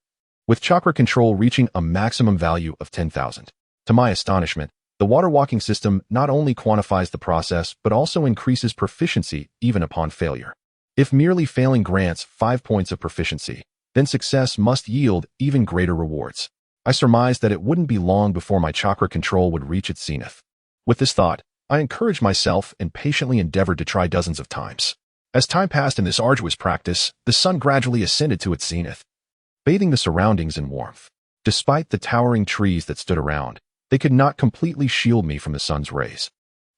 with chakra control reaching a maximum value of 10,000. To my astonishment, the water walking system not only quantifies the process but also increases proficiency even upon failure. If merely failing grants 5 points of proficiency, then success must yield even greater rewards. I surmised that it wouldn't be long before my chakra control would reach its zenith. With this thought, I encouraged myself and patiently endeavored to try dozens of times. As time passed in this arduous practice, the sun gradually ascended to its zenith, bathing the surroundings in warmth. Despite the towering trees that stood around, they could not completely shield me from the sun's rays,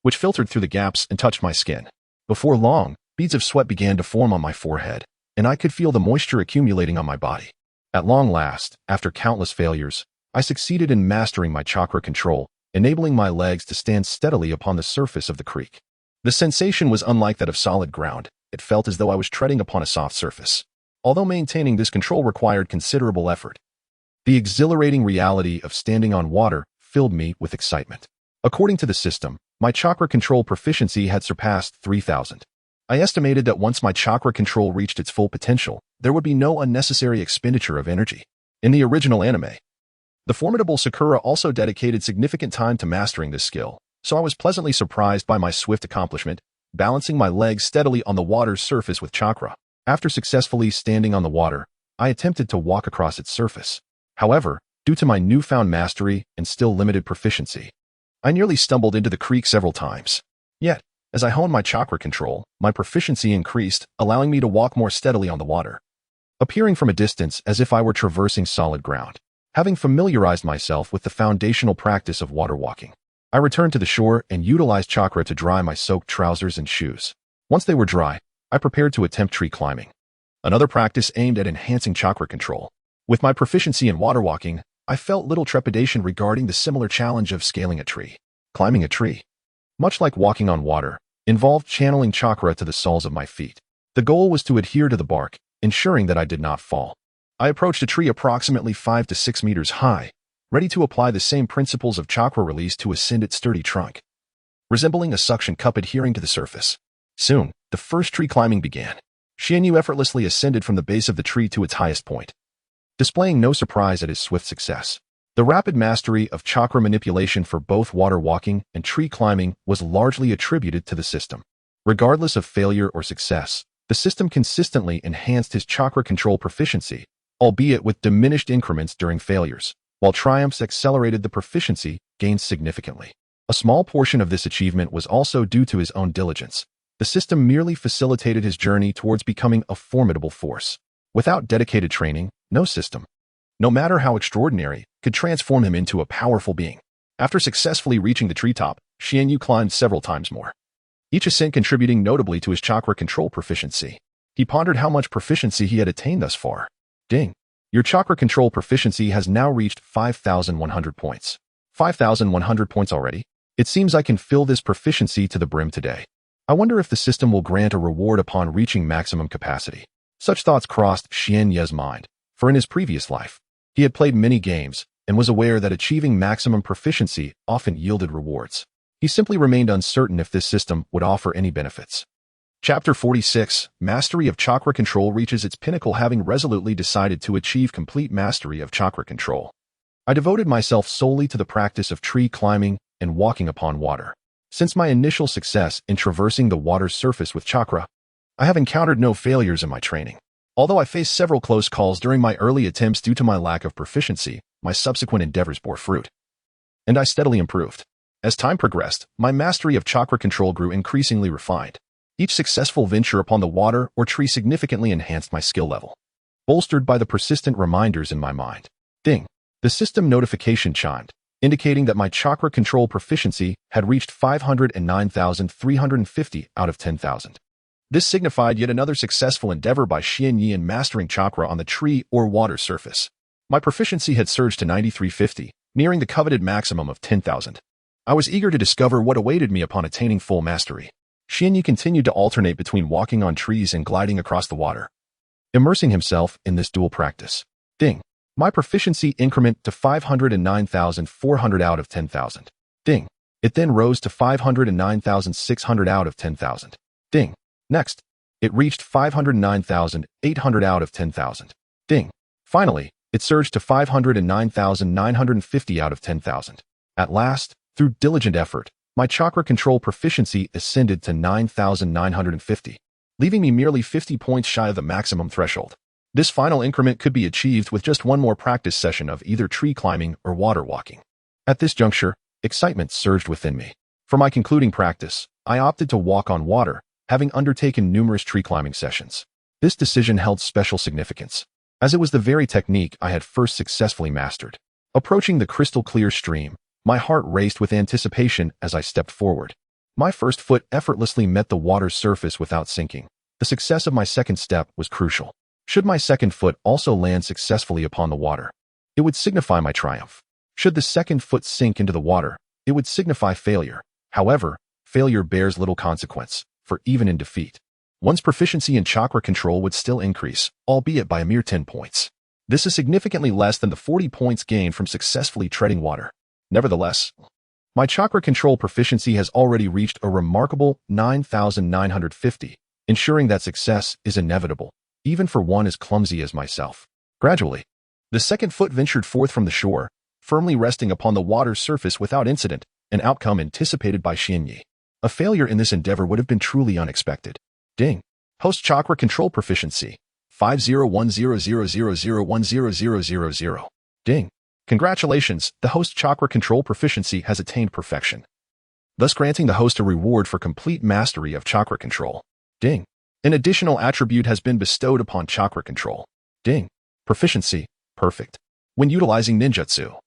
which filtered through the gaps and touched my skin. Before long, beads of sweat began to form on my forehead, and I could feel the moisture accumulating on my body. At long last, after countless failures, I succeeded in mastering my chakra control, enabling my legs to stand steadily upon the surface of the creek. The sensation was unlike that of solid ground. It felt as though I was treading upon a soft surface. Although maintaining this control required considerable effort, the exhilarating reality of standing on water filled me with excitement. According to the system, my chakra control proficiency had surpassed 3,000. I estimated that once my chakra control reached its full potential, there would be no unnecessary expenditure of energy. In the original anime, the formidable Sakura also dedicated significant time to mastering this skill, so I was pleasantly surprised by my swift accomplishment, balancing my legs steadily on the water's surface with chakra. After successfully standing on the water, I attempted to walk across its surface. However, due to my newfound mastery and still limited proficiency, I nearly stumbled into the creek several times. Yet, as I honed my chakra control, my proficiency increased, allowing me to walk more steadily on the water, appearing from a distance as if I were traversing solid ground. Having familiarized myself with the foundational practice of water walking, I returned to the shore and utilized chakra to dry my soaked trousers and shoes. Once they were dry, I prepared to attempt tree climbing. Another practice aimed at enhancing chakra control. With my proficiency in water walking, I felt little trepidation regarding the similar challenge of scaling a tree. Climbing a tree, much like walking on water, involved channeling chakra to the soles of my feet. The goal was to adhere to the bark, ensuring that I did not fall. I approached a tree approximately 5 to 6 meters high, ready to apply the same principles of chakra release to ascend its sturdy trunk, resembling a suction cup adhering to the surface. Soon, the first tree climbing began. Xianyu effortlessly ascended from the base of the tree to its highest point, displaying no surprise at his swift success. The rapid mastery of chakra manipulation for both water walking and tree climbing was largely attributed to the system. Regardless of failure or success, the system consistently enhanced his chakra control proficiency, albeit with diminished increments during failures, while triumphs accelerated the proficiency gained significantly. A small portion of this achievement was also due to his own diligence. The system merely facilitated his journey towards becoming a formidable force. Without dedicated training, no system, no matter how extraordinary, could transform him into a powerful being. After successfully reaching the treetop, Xianyu climbed several times more, each ascent contributing notably to his chakra control proficiency. He pondered how much proficiency he had attained thus far. Ding! Your chakra control proficiency has now reached 5,100 points. 5,100 points already? It seems I can fill this proficiency to the brim today. I wonder if the system will grant a reward upon reaching maximum capacity. Such thoughts crossed Xianyu's mind, for in his previous life, he had played many games and was aware that achieving maximum proficiency often yielded rewards. He simply remained uncertain if this system would offer any benefits. Chapter 46, Mastery of Chakra Control reaches its pinnacle having resolutely decided to achieve complete mastery of chakra control. I devoted myself solely to the practice of tree climbing and walking upon water. Since my initial success in traversing the water's surface with chakra, I have encountered no failures in my training. Although I faced several close calls during my early attempts due to my lack of proficiency, my subsequent endeavors bore fruit, and I steadily improved. As time progressed, my mastery of chakra control grew increasingly refined. Each successful venture upon the water or tree significantly enhanced my skill level, bolstered by the persistent reminders in my mind. Ding! The system notification chimed, indicating that my chakra control proficiency had reached 509,350 out of 10,000. This signified yet another successful endeavor by Xianyu in mastering chakra on the tree or water surface. My proficiency had surged to 9,350, nearing the coveted maximum of 10,000. I was eager to discover what awaited me upon attaining full mastery. Xianyu continued to alternate between walking on trees and gliding across the water, immersing himself in this dual practice. Ding! My proficiency increment to 509,400 out of 10,000. Ding! It then rose to 509,600 out of 10,000. Ding! Next, it reached 509,800 out of 10,000. Ding! Finally, it surged to 509,950 out of 10,000. At last, through diligent effort, my chakra control proficiency ascended to 9,950, leaving me merely 50 points shy of the maximum threshold. This final increment could be achieved with just one more practice session of either tree climbing or water walking. At this juncture, excitement surged within me. For my concluding practice, I opted to walk on water, having undertaken numerous tree climbing sessions. This decision held special significance, as it was the very technique I had first successfully mastered. Approaching the crystal-clear stream, my heart raced with anticipation as I stepped forward. My first foot effortlessly met the water's surface without sinking. The success of my second step was crucial. Should my second foot also land successfully upon the water, it would signify my triumph. Should the second foot sink into the water, it would signify failure. However, failure bears little consequence, for even in defeat, one's proficiency in chakra control would still increase, albeit by a mere 10 points. This is significantly less than the 40 points gained from successfully treading water. Nevertheless, my chakra control proficiency has already reached a remarkable 9,950, ensuring that success is inevitable, even for one as clumsy as myself. Gradually, the second foot ventured forth from the shore, firmly resting upon the water's surface without incident, an outcome anticipated by Xianyu. A failure in this endeavor would have been truly unexpected. Ding! Host chakra control proficiency, 5010000100000. Ding! Congratulations, the host chakra control proficiency has attained perfection, thus granting the host a reward for complete mastery of chakra control. Ding! An additional attribute has been bestowed upon chakra control. Ding! Proficiency, perfect. When utilizing ninjutsu,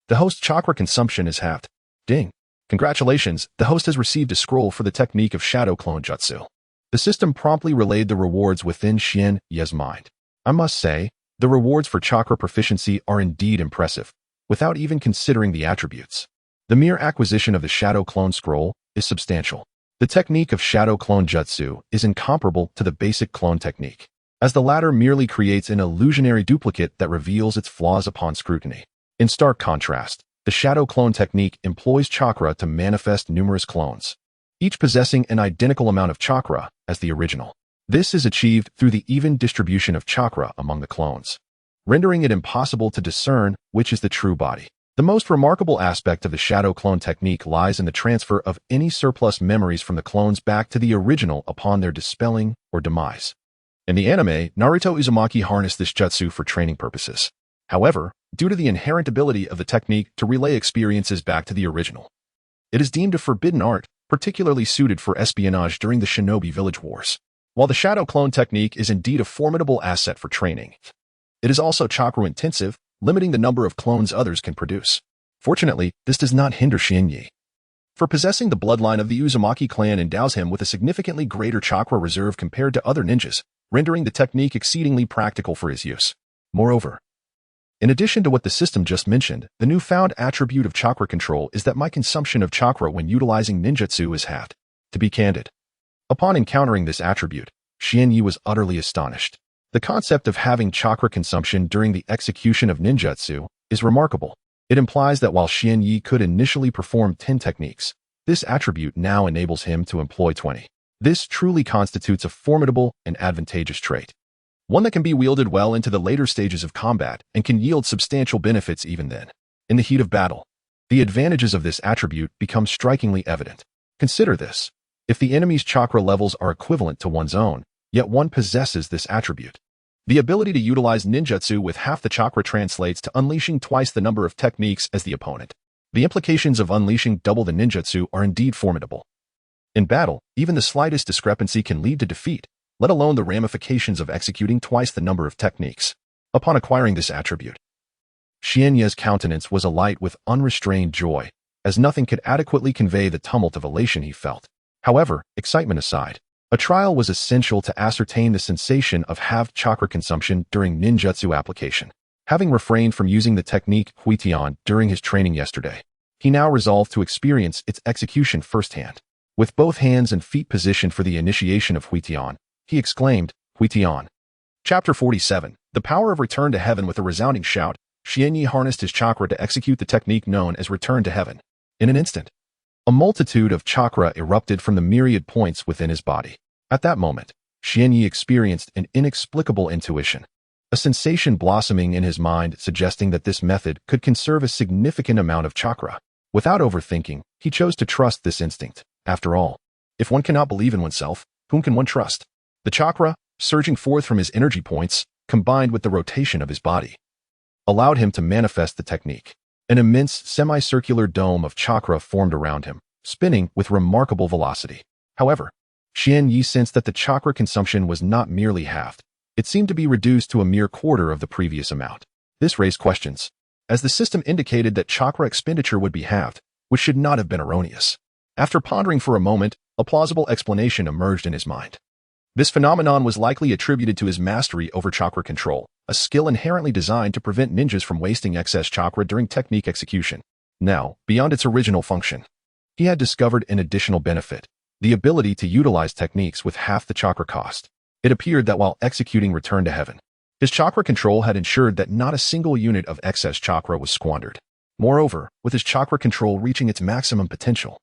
the host chakra consumption is halved. Ding! Congratulations, the host has received a scroll for the technique of shadow clone jutsu. The system promptly relayed the rewards within Xian Ye's mind. I must say, the rewards for chakra proficiency are indeed impressive, without even considering the attributes. The mere acquisition of the Shadow Clone Scroll is substantial. The technique of Shadow Clone Jutsu is incomparable to the basic clone technique, as the latter merely creates an illusionary duplicate that reveals its flaws upon scrutiny. In stark contrast, the Shadow Clone technique employs chakra to manifest numerous clones, each possessing an identical amount of chakra as the original. This is achieved through the even distribution of chakra among the clones, rendering it impossible to discern which is the true body. The most remarkable aspect of the Shadow Clone technique lies in the transfer of any surplus memories from the clones back to the original upon their dispelling or demise. In the anime, Naruto Uzumaki harnessed this jutsu for training purposes. However, due to the inherent ability of the technique to relay experiences back to the original, it is deemed a forbidden art, particularly suited for espionage during the Shinobi Village Wars. While the Shadow Clone technique is indeed a formidable asset for training, it is also chakra-intensive, limiting the number of clones others can produce. Fortunately, this does not hinder Xianyi, for possessing the bloodline of the Uzumaki clan endows him with a significantly greater chakra reserve compared to other ninjas, rendering the technique exceedingly practical for his use. Moreover, in addition to what the system just mentioned, the newfound attribute of chakra control is that my consumption of chakra when utilizing ninjutsu is halved. To be candid, upon encountering this attribute, Xianyi was utterly astonished. The concept of having chakra consumption during the execution of ninjutsu is remarkable. It implies that while Xianyi could initially perform 10 techniques, this attribute now enables him to employ 20. This truly constitutes a formidable and advantageous trait, one that can be wielded well into the later stages of combat and can yield substantial benefits even then. In the heat of battle, the advantages of this attribute become strikingly evident. Consider this. If the enemy's chakra levels are equivalent to one's own, yet one possesses this attribute, the ability to utilize ninjutsu with half the chakra translates to unleashing twice the number of techniques as the opponent. The implications of unleashing double the ninjutsu are indeed formidable. In battle, even the slightest discrepancy can lead to defeat, let alone the ramifications of executing twice the number of techniques. Upon acquiring this attribute, Xianye's countenance was alight with unrestrained joy, as nothing could adequately convey the tumult of elation he felt. However, excitement aside, a trial was essential to ascertain the sensation of halved chakra consumption during ninjutsu application. Having refrained from using the technique Huitian during his training yesterday, he now resolved to experience its execution firsthand. With both hands and feet positioned for the initiation of Huitian, he exclaimed, Huitian. Chapter 47. The Power of Return to Heaven. With a resounding shout, Xianyi harnessed his chakra to execute the technique known as Return to Heaven. In an instant, a multitude of chakra erupted from the myriad points within his body. At that moment, Xianyi experienced an inexplicable intuition, a sensation blossoming in his mind suggesting that this method could conserve a significant amount of chakra. Without overthinking, he chose to trust this instinct. After all, if one cannot believe in oneself, whom can one trust? The chakra, surging forth from his energy points, combined with the rotation of his body, allowed him to manifest the technique. An immense semicircular dome of chakra formed around him, spinning with remarkable velocity. However, Xianyi sensed that the chakra consumption was not merely halved. It seemed to be reduced to a mere quarter of the previous amount. This raised questions, as the system indicated that chakra expenditure would be halved, which should not have been erroneous. After pondering for a moment, a plausible explanation emerged in his mind. This phenomenon was likely attributed to his mastery over chakra control, a skill inherently designed to prevent ninjas from wasting excess chakra during technique execution. Now, beyond its original function, he had discovered an additional benefit, the ability to utilize techniques with half the chakra cost. It appeared that while executing Return to Heaven, his chakra control had ensured that not a single unit of excess chakra was squandered. Moreover, with his chakra control reaching its maximum potential,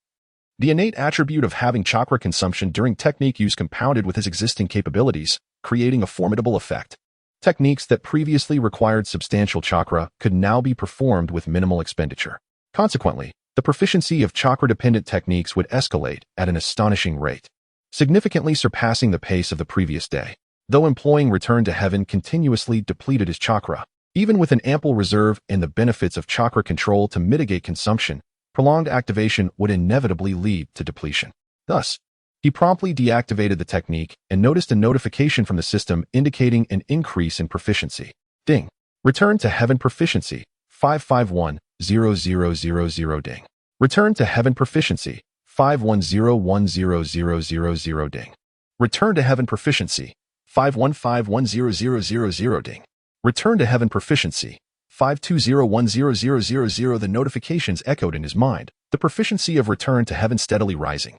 the innate attribute of having chakra consumption during technique use compounded with his existing capabilities, creating a formidable effect. Techniques that previously required substantial chakra could now be performed with minimal expenditure. Consequently, the proficiency of chakra-dependent techniques would escalate at an astonishing rate, significantly surpassing the pace of the previous day. Though employing Return to Heaven continuously depleted his chakra, even with an ample reserve and the benefits of chakra control to mitigate consumption, prolonged activation would inevitably lead to depletion. Thus, he promptly deactivated the technique and noticed a notification from the system indicating an increase in proficiency. Ding. Return to Heaven proficiency, 551-00000 ding. Return to Heaven proficiency, 510-10000 ding. Return to Heaven Proficiency, 515100000 ding. Return to Heaven Proficiency, 520100000. The notifications echoed in his mind, the proficiency of Return to Heaven steadily rising.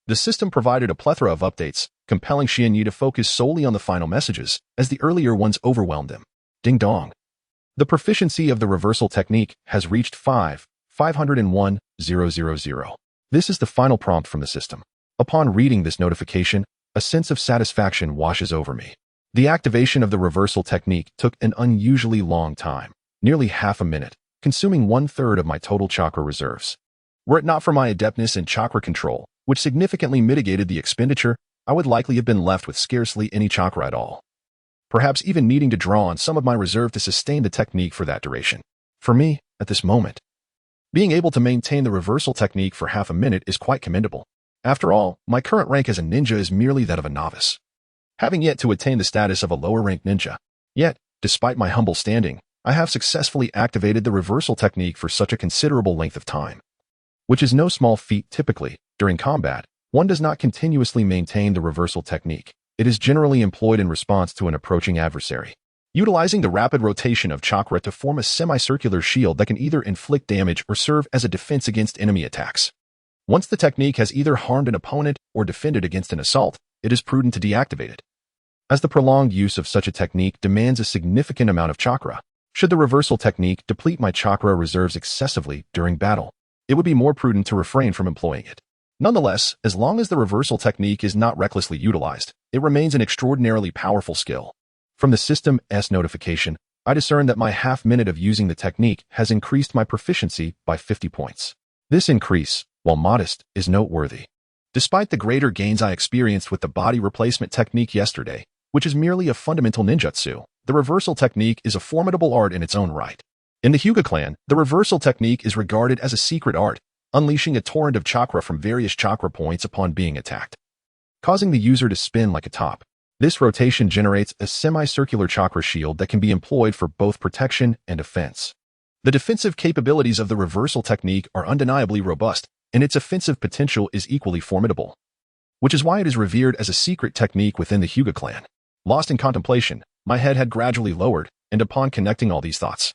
The system provided a plethora of updates, compelling Xianyi to focus solely on the final messages, as the earlier ones overwhelmed him. Ding dong. The proficiency of the reversal technique has reached 501,000. This is the final prompt from the system. Upon reading this notification, a sense of satisfaction washes over me. The activation of the reversal technique took an unusually long time, nearly half a minute, consuming 1/3 of my total chakra reserves. Were it not for my adeptness in chakra control, which significantly mitigated the expenditure, I would likely have been left with scarcely any chakra at all. Perhaps even needing to draw on some of my reserve to sustain the technique for that duration. For me, at this moment, being able to maintain the reversal technique for half a minute is quite commendable. After all, my current rank as a ninja is merely that of a novice, having yet to attain the status of a lower-ranked ninja. Yet, despite my humble standing, I have successfully activated the reversal technique for such a considerable length of time, which is no small feat. Typically, during combat, one does not continuously maintain the reversal technique. It is generally employed in response to an approaching adversary, utilizing the rapid rotation of chakra to form a semicircular shield that can either inflict damage or serve as a defense against enemy attacks. Once the technique has either harmed an opponent or defended against an assault, it is prudent to deactivate it, as the prolonged use of such a technique demands a significant amount of chakra. Should the reversal technique deplete my chakra reserves excessively during battle, it would be more prudent to refrain from employing it. Nonetheless, as long as the reversal technique is not recklessly utilized, it remains an extraordinarily powerful skill. From the system's notification, I discern that my half-minute of using the technique has increased my proficiency by 50 points. This increase, while modest, is noteworthy. Despite the greater gains I experienced with the body replacement technique yesterday, which is merely a fundamental ninjutsu, the reversal technique is a formidable art in its own right. In the Hyuga clan, the reversal technique is regarded as a secret art, unleashing a torrent of chakra from various chakra points upon being attacked, causing the user to spin like a top. This rotation generates a semicircular chakra shield that can be employed for both protection and defense. The defensive capabilities of the reversal technique are undeniably robust, and its offensive potential is equally formidable, which is why it is revered as a secret technique within the Hyuga clan. Lost in contemplation, my head had gradually lowered, and upon connecting all these thoughts,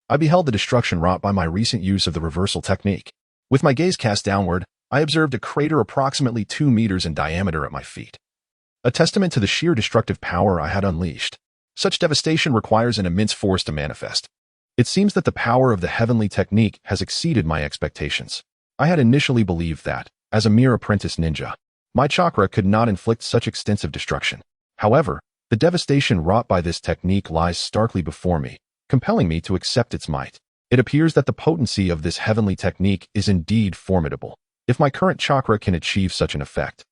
I beheld the destruction wrought by my recent use of the reversal technique. With my gaze cast downward, I observed a crater approximately 2 meters in diameter at my feet, a testament to the sheer destructive power I had unleashed. Such devastation requires an immense force to manifest. It seems that the power of the heavenly technique has exceeded my expectations. I had initially believed that, as a mere apprentice ninja, my chakra could not inflict such extensive destruction. However, the devastation wrought by this technique lies starkly before me, compelling me to accept its might. It appears that the potency of this heavenly technique is indeed formidable. If my current chakra can achieve such an effect,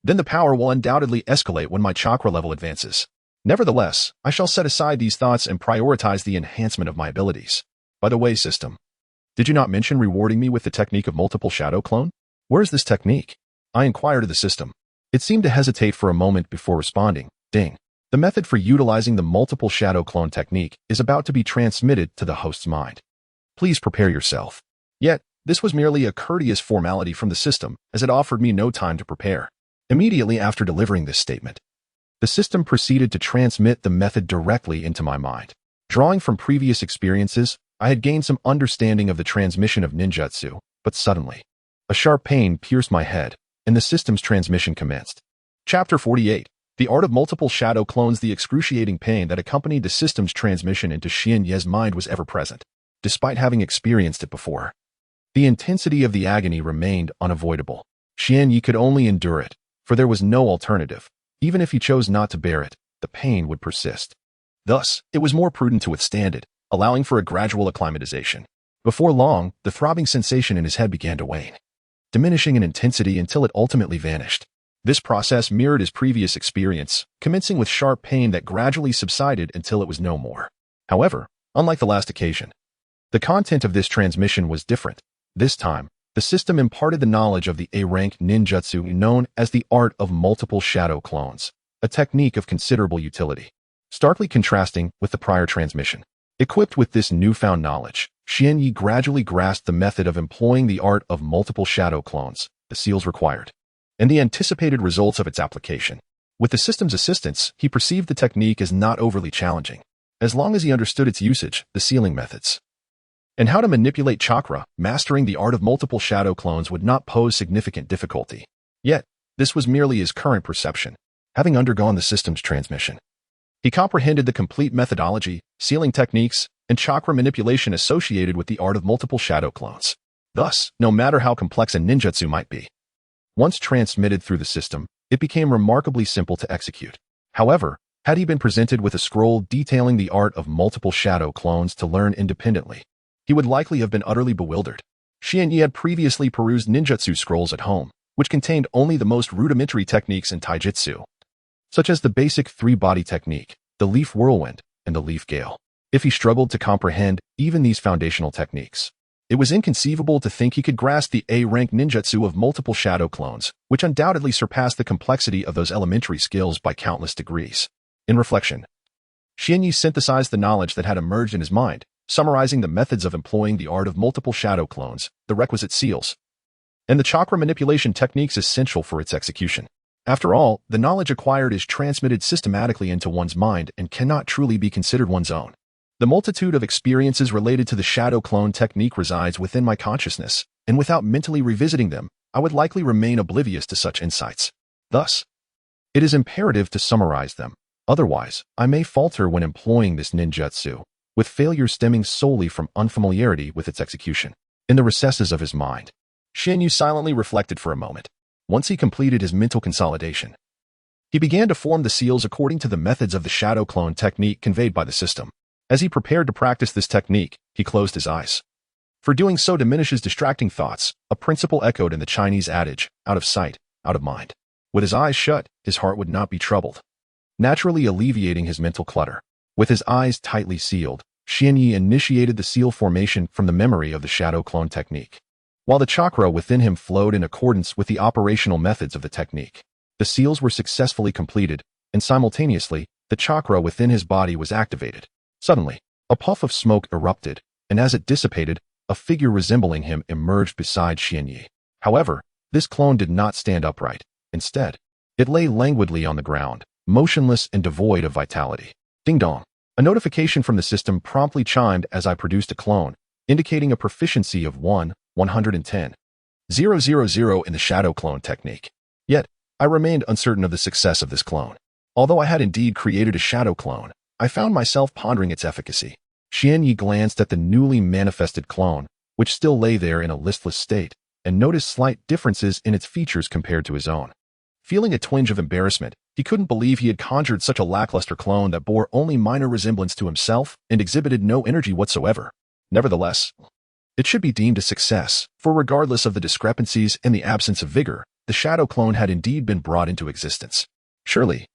then the power will undoubtedly escalate when my chakra level advances. Nevertheless, I shall set aside these thoughts and prioritize the enhancement of my abilities. By the way, system, did you not mention rewarding me with the technique of multiple shadow clone? Where is this technique? I inquired of the system. It seemed to hesitate for a moment before responding. Ding. The method for utilizing the multiple shadow clone technique is about to be transmitted to the host's mind. Please prepare yourself. Yet, this was merely a courteous formality from the system, as it offered me no time to prepare. Immediately after delivering this statement, the system proceeded to transmit the method directly into my mind. Drawing from previous experiences, I had gained some understanding of the transmission of ninjutsu, but suddenly, a sharp pain pierced my head, and the system's transmission commenced. Chapter 48. The Art of Multiple Shadow Clones. The excruciating pain that accompanied the system's transmission into Xianye's mind was ever present, despite having experienced it before. The intensity of the agony remained unavoidable. Xianye could only endure it, for there was no alternative. Even if he chose not to bear it, the pain would persist. Thus, it was more prudent to withstand it, allowing for a gradual acclimatization. Before long, the throbbing sensation in his head began to wane, diminishing in intensity until it ultimately vanished. This process mirrored his previous experience, commencing with sharp pain that gradually subsided until it was no more. However, unlike the last occasion, the content of this transmission was different. This time, the system imparted the knowledge of the A-rank ninjutsu known as the art of multiple shadow clones, a technique of considerable utility, starkly contrasting with the prior transmission. Equipped with this newfound knowledge, Xianyi gradually grasped the method of employing the art of multiple shadow clones, the seals required, and the anticipated results of its application. With the system's assistance, he perceived the technique as not overly challenging, as long as he understood its usage, the sealing methods, and how to manipulate chakra. Mastering the art of multiple shadow clones would not pose significant difficulty. Yet, this was merely his current perception, having undergone the system's transmission. He comprehended the complete methodology, sealing techniques, and chakra manipulation associated with the art of multiple shadow clones. Thus, no matter how complex a ninjutsu might be, once transmitted through the system, it became remarkably simple to execute. However, had he been presented with a scroll detailing the art of multiple shadow clones to learn independently, he would likely have been utterly bewildered. Xianyi had previously perused ninjutsu scrolls at home, which contained only the most rudimentary techniques in taijutsu, such as the basic three-body technique, the leaf whirlwind, and the leaf gale. If he struggled to comprehend even these foundational techniques, it was inconceivable to think he could grasp the A-rank ninjutsu of multiple shadow clones, which undoubtedly surpassed the complexity of those elementary skills by countless degrees. In reflection, Xianyi synthesized the knowledge that had emerged in his mind, summarizing the methods of employing the art of multiple shadow clones, the requisite seals, and the chakra manipulation techniques essential for its execution. After all, the knowledge acquired is transmitted systematically into one's mind and cannot truly be considered one's own. The multitude of experiences related to the shadow clone technique resides within my consciousness, and without mentally revisiting them, I would likely remain oblivious to such insights. Thus, it is imperative to summarize them. Otherwise, I may falter when employing this ninjutsu, with failure stemming solely from unfamiliarity with its execution. In the recesses of his mind, Xianyu silently reflected for a moment. Once he completed his mental consolidation, he began to form the seals according to the methods of the shadow clone technique conveyed by the system. As he prepared to practice this technique, he closed his eyes. For doing so diminishes distracting thoughts, a principle echoed in the Chinese adage, out of sight, out of mind. With his eyes shut, his heart would not be troubled, naturally alleviating his mental clutter. With his eyes tightly sealed, Xianyi initiated the seal formation from the memory of the shadow clone technique. While the chakra within him flowed in accordance with the operational methods of the technique, the seals were successfully completed, and simultaneously, the chakra within his body was activated. Suddenly, a puff of smoke erupted, and as it dissipated, a figure resembling him emerged beside Xianyi. However, this clone did not stand upright. Instead, it lay languidly on the ground, motionless and devoid of vitality. Ding dong. A notification from the system promptly chimed as I produced a clone, indicating a proficiency of 110,000 in the shadow clone technique. Yet, I remained uncertain of the success of this clone. Although I had indeed created a shadow clone, I found myself pondering its efficacy. Xianyi glanced at the newly manifested clone, which still lay there in a listless state, and noticed slight differences in its features compared to his own. Feeling a twinge of embarrassment, he couldn't believe he had conjured such a lackluster clone that bore only minor resemblance to himself and exhibited no energy whatsoever. Nevertheless, it should be deemed a success, for regardless of the discrepancies and the absence of vigor, the shadow clone had indeed been brought into existence. Surely,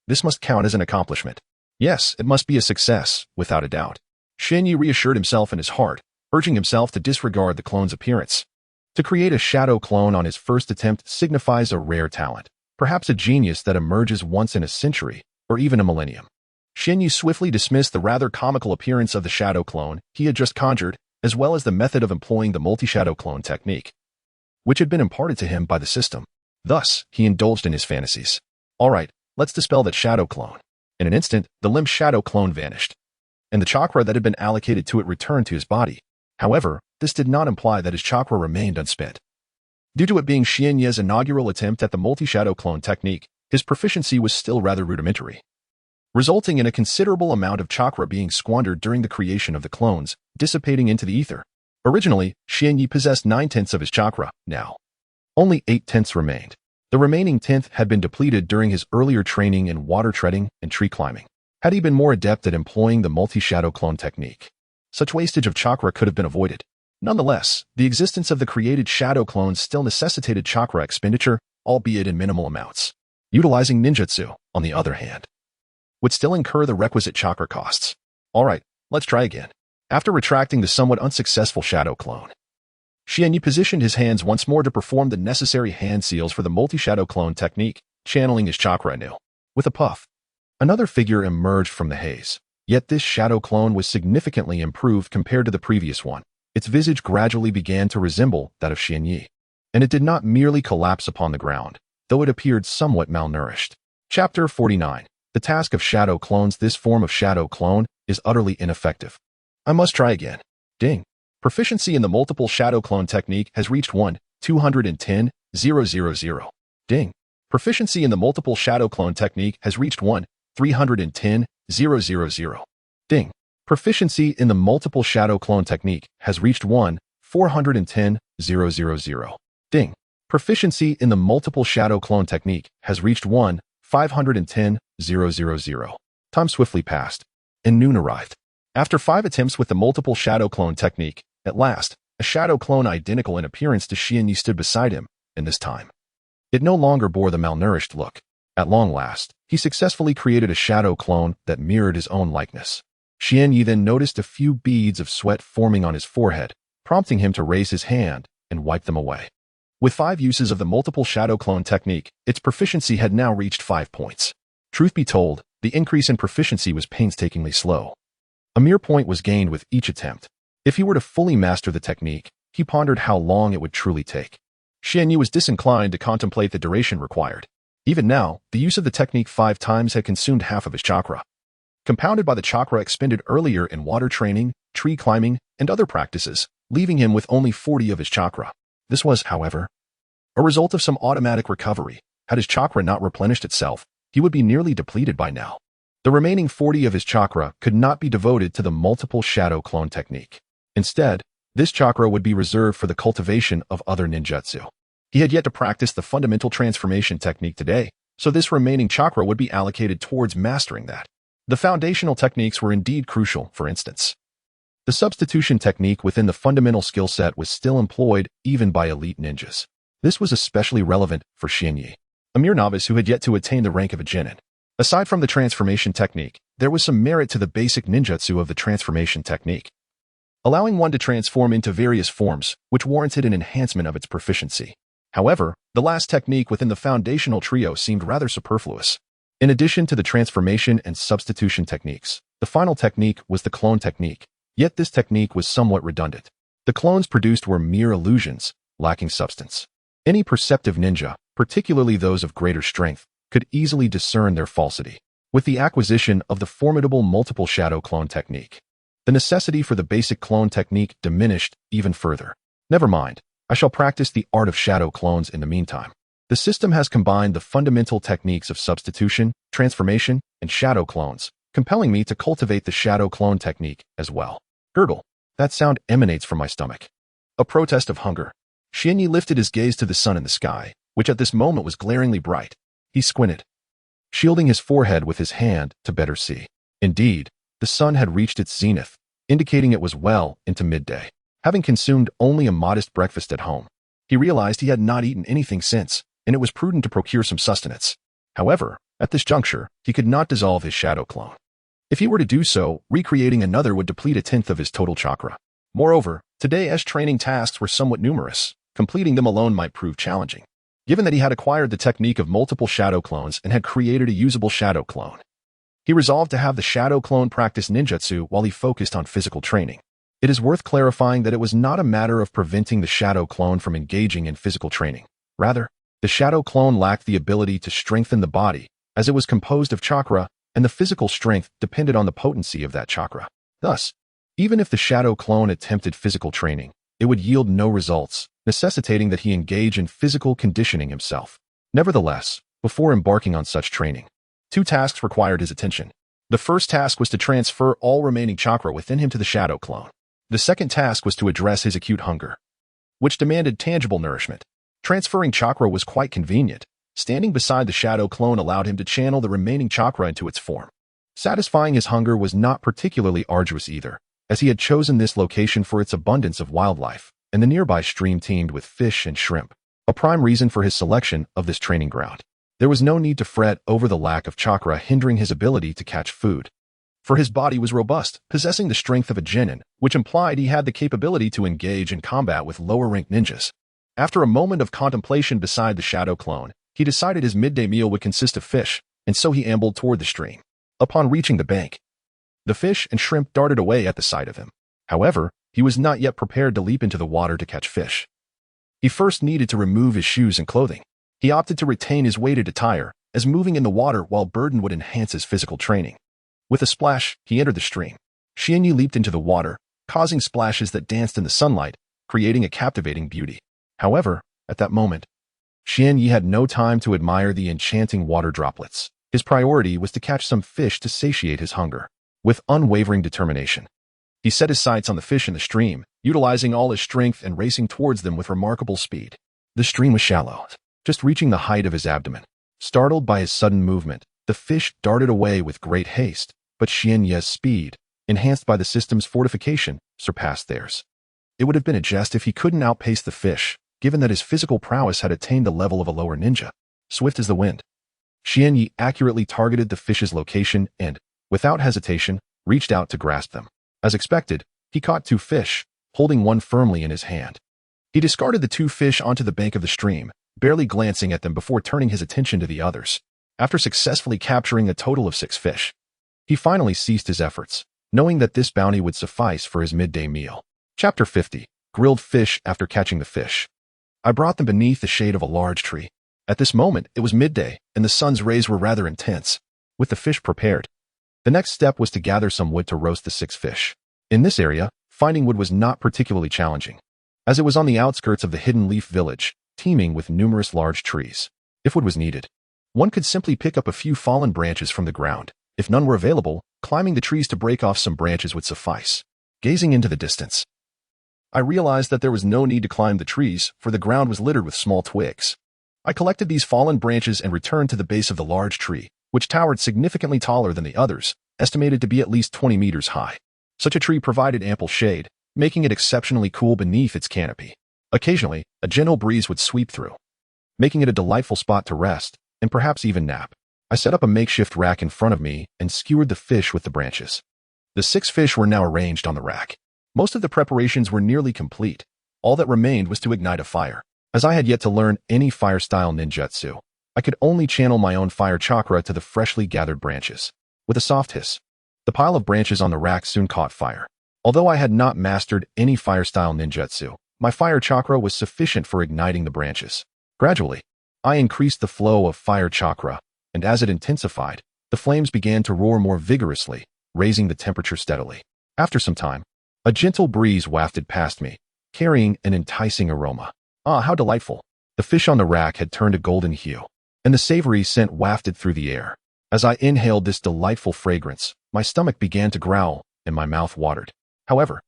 this must count as an accomplishment. Yes, it must be a success, without a doubt. Xianyi reassured himself in his heart, urging himself to disregard the clone's appearance. To create a shadow clone on his first attempt signifies a rare talent, perhaps a genius that emerges once in a century, or even a millennium. Xianyi swiftly dismissed the rather comical appearance of the shadow clone he had just conjured, as well as the method of employing the multi-shadow clone technique, which had been imparted to him by the system. Thus, he indulged in his fantasies. All right, let's dispel that shadow clone. In an instant, the limb shadow clone vanished, and the chakra that had been allocated to it returned to his body. However, this did not imply that his chakra remained unspent. Due to it being Xianyi's inaugural attempt at the multi-shadow clone technique, his proficiency was still rather rudimentary, resulting in a considerable amount of chakra being squandered during the creation of the clones, dissipating into the ether. Originally, Xianyi possessed 9/10 of his chakra. Now, only 8/10 remained. The remaining 10th had been depleted during his earlier training in water treading and tree climbing. Had he been more adept at employing the multi-shadow clone technique, such wastage of chakra could have been avoided. Nonetheless, the existence of the created shadow clones still necessitated chakra expenditure, albeit in minimal amounts. Utilizing ninjutsu, on the other hand, would still incur the requisite chakra costs. All right, let's try again. After retracting the somewhat unsuccessful shadow clone, Xianyi positioned his hands once more to perform the necessary hand seals for the multi-shadow clone technique, channeling his chakra anew. With a puff, another figure emerged from the haze. Yet this shadow clone was significantly improved compared to the previous one. Its visage gradually began to resemble that of Xianyi, and it did not merely collapse upon the ground, though it appeared somewhat malnourished. Chapter 49. The task of shadow clones. This form of shadow clone is utterly ineffective. I must try again. Ding. Proficiency in the multiple shadow clone technique has reached 1,210,000. Ding. Proficiency in the multiple shadow clone technique has reached 1,310,000. Ding. Proficiency in the multiple shadow clone technique has reached 1,410,000. Ding. Proficiency in the multiple shadow clone technique has reached 1,510,000. Time swiftly passed, and noon arrived. After 5 attempts with the multiple shadow clone technique, at last, a shadow clone identical in appearance to Xianyi stood beside him, and this time, it no longer bore the malnourished look. At long last, he successfully created a shadow clone that mirrored his own likeness. Xianyi then noticed a few beads of sweat forming on his forehead, prompting him to raise his hand and wipe them away. With 5 uses of the multiple shadow clone technique, its proficiency had now reached 5 points. Truth be told, the increase in proficiency was painstakingly slow. A mere point was gained with each attempt. If he were to fully master the technique, he pondered how long it would truly take. Xianyi was disinclined to contemplate the duration required. Even now, the use of the technique 5 times had consumed half of his chakra. Compounded by the chakra expended earlier in water training, tree climbing, and other practices, leaving him with only 40 of his chakra. This was, however, a result of some automatic recovery. Had his chakra not replenished itself, he would be nearly depleted by now. The remaining 40 of his chakra could not be devoted to the multiple shadow clone technique. Instead, this chakra would be reserved for the cultivation of other ninjutsu. He had yet to practice the fundamental transformation technique today, so this remaining chakra would be allocated towards mastering that. The foundational techniques were indeed crucial, for instance. The substitution technique within the fundamental skill set was still employed even by elite ninjas. This was especially relevant for Xianyi, a mere novice who had yet to attain the rank of a genin. Aside from the transformation technique, there was some merit to the basic ninjutsu of the transformation technique, allowing one to transform into various forms, which warranted an enhancement of its proficiency. However, the last technique within the foundational trio seemed rather superfluous. In addition to the transformation and substitution techniques, the final technique was the clone technique. Yet this technique was somewhat redundant. The clones produced were mere illusions, lacking substance. Any perceptive ninja, particularly those of greater strength, could easily discern their falsity. With the acquisition of the formidable multiple shadow clone technique, the necessity for the basic clone technique diminished even further. Never mind, I shall practice the art of shadow clones in the meantime. The system has combined the fundamental techniques of substitution, transformation, and shadow clones, compelling me to cultivate the shadow clone technique as well. Gurgle. That sound emanates from my stomach. A protest of hunger. Xianyi lifted his gaze to the sun in the sky, which at this moment was glaringly bright. He squinted, shielding his forehead with his hand to better see. Indeed, the sun had reached its zenith, indicating it was well into midday. Having consumed only a modest breakfast at home, he realized he had not eaten anything since, and it was prudent to procure some sustenance. However, at this juncture, he could not dissolve his shadow clone. If he were to do so, recreating another would deplete 1/10 of his total chakra. Moreover, today's training tasks were somewhat numerous. Completing them alone might prove challenging. Given that he had acquired the technique of multiple shadow clones and had created a usable shadow clone, he resolved to have the shadow clone practice ninjutsu while he focused on physical training. It is worth clarifying that it was not a matter of preventing the shadow clone from engaging in physical training. Rather, the shadow clone lacked the ability to strengthen the body, as it was composed of chakra, and the physical strength depended on the potency of that chakra. Thus, even if the shadow clone attempted physical training, it would yield no results, necessitating that he engage in physical conditioning himself. Nevertheless, before embarking on such training, 2 tasks required his attention. The first task was to transfer all remaining chakra within him to the shadow clone. The second task was to address his acute hunger, which demanded tangible nourishment. Transferring chakra was quite convenient. Standing beside the shadow clone allowed him to channel the remaining chakra into its form. Satisfying his hunger was not particularly arduous either, as he had chosen this location for its abundance of wildlife, and the nearby stream teemed with fish and shrimp, a prime reason for his selection of this training ground. There was no need to fret over the lack of chakra hindering his ability to catch food, for his body was robust, possessing the strength of a genin, which implied he had the capability to engage in combat with lower-ranked ninjas. After a moment of contemplation beside the shadow clone, he decided his midday meal would consist of fish, and so he ambled toward the stream. Upon reaching the bank, the fish and shrimp darted away at the sight of him. However, he was not yet prepared to leap into the water to catch fish. He first needed to remove his shoes and clothing. He opted to retain his weighted attire, as moving in the water while burdened would enhance his physical training. With a splash, he entered the stream. Xianyi leaped into the water, causing splashes that danced in the sunlight, creating a captivating beauty. However, at that moment, Xianyi had no time to admire the enchanting water droplets. His priority was to catch some fish to satiate his hunger. With unwavering determination, he set his sights on the fish in the stream, utilizing all his strength and racing towards them with remarkable speed. The stream was shallow, just reaching the height of his abdomen. Startled by his sudden movement, the fish darted away with great haste, but Xianyi's speed, enhanced by the system's fortification, surpassed theirs. It would have been a jest if he couldn't outpace the fish, given that his physical prowess had attained the level of a lower ninja. Swift as the wind, Xianyi accurately targeted the fish's location and, without hesitation, reached out to grasp them. As expected, he caught 2 fish, holding one firmly in his hand. He discarded the 2 fish onto the bank of the stream, barely glancing at them before turning his attention to the others. After successfully capturing a total of 6 fish, he finally ceased his efforts, knowing that this bounty would suffice for his midday meal. Chapter 50. Grilled fish after catching the fish. I brought them beneath the shade of a large tree. At this moment, it was midday, and the sun's rays were rather intense. With the fish prepared, the next step was to gather some wood to roast the 6 fish. In this area, finding wood was not particularly challenging, as it was on the outskirts of the hidden leaf village, teeming with numerous large trees. If wood was needed, one could simply pick up a few fallen branches from the ground. If none were available, climbing the trees to break off some branches would suffice. Gazing into the distance, I realized that there was no need to climb the trees, for the ground was littered with small twigs. I collected these fallen branches and returned to the base of the large tree, which towered significantly taller than the others, estimated to be at least 20 meters high. Such a tree provided ample shade, making it exceptionally cool beneath its canopy. Occasionally, a gentle breeze would sweep through, making it a delightful spot to rest, and perhaps even nap. I set up a makeshift rack in front of me and skewered the fish with the branches. The 6 fish were now arranged on the rack. Most of the preparations were nearly complete. All that remained was to ignite a fire. As I had yet to learn any fire-style ninjutsu, I could only channel my own fire chakra to the freshly gathered branches. With a soft hiss, the pile of branches on the rack soon caught fire. Although I had not mastered any fire-style ninjutsu, my fire chakra was sufficient for igniting the branches. Gradually, I increased the flow of fire chakra, and as it intensified, the flames began to roar more vigorously, raising the temperature steadily. After some time, a gentle breeze wafted past me, carrying an enticing aroma. Ah, how delightful! The fish on the rack had turned a golden hue, and the savory scent wafted through the air. As I inhaled this delightful fragrance, my stomach began to growl, and my mouth watered. However,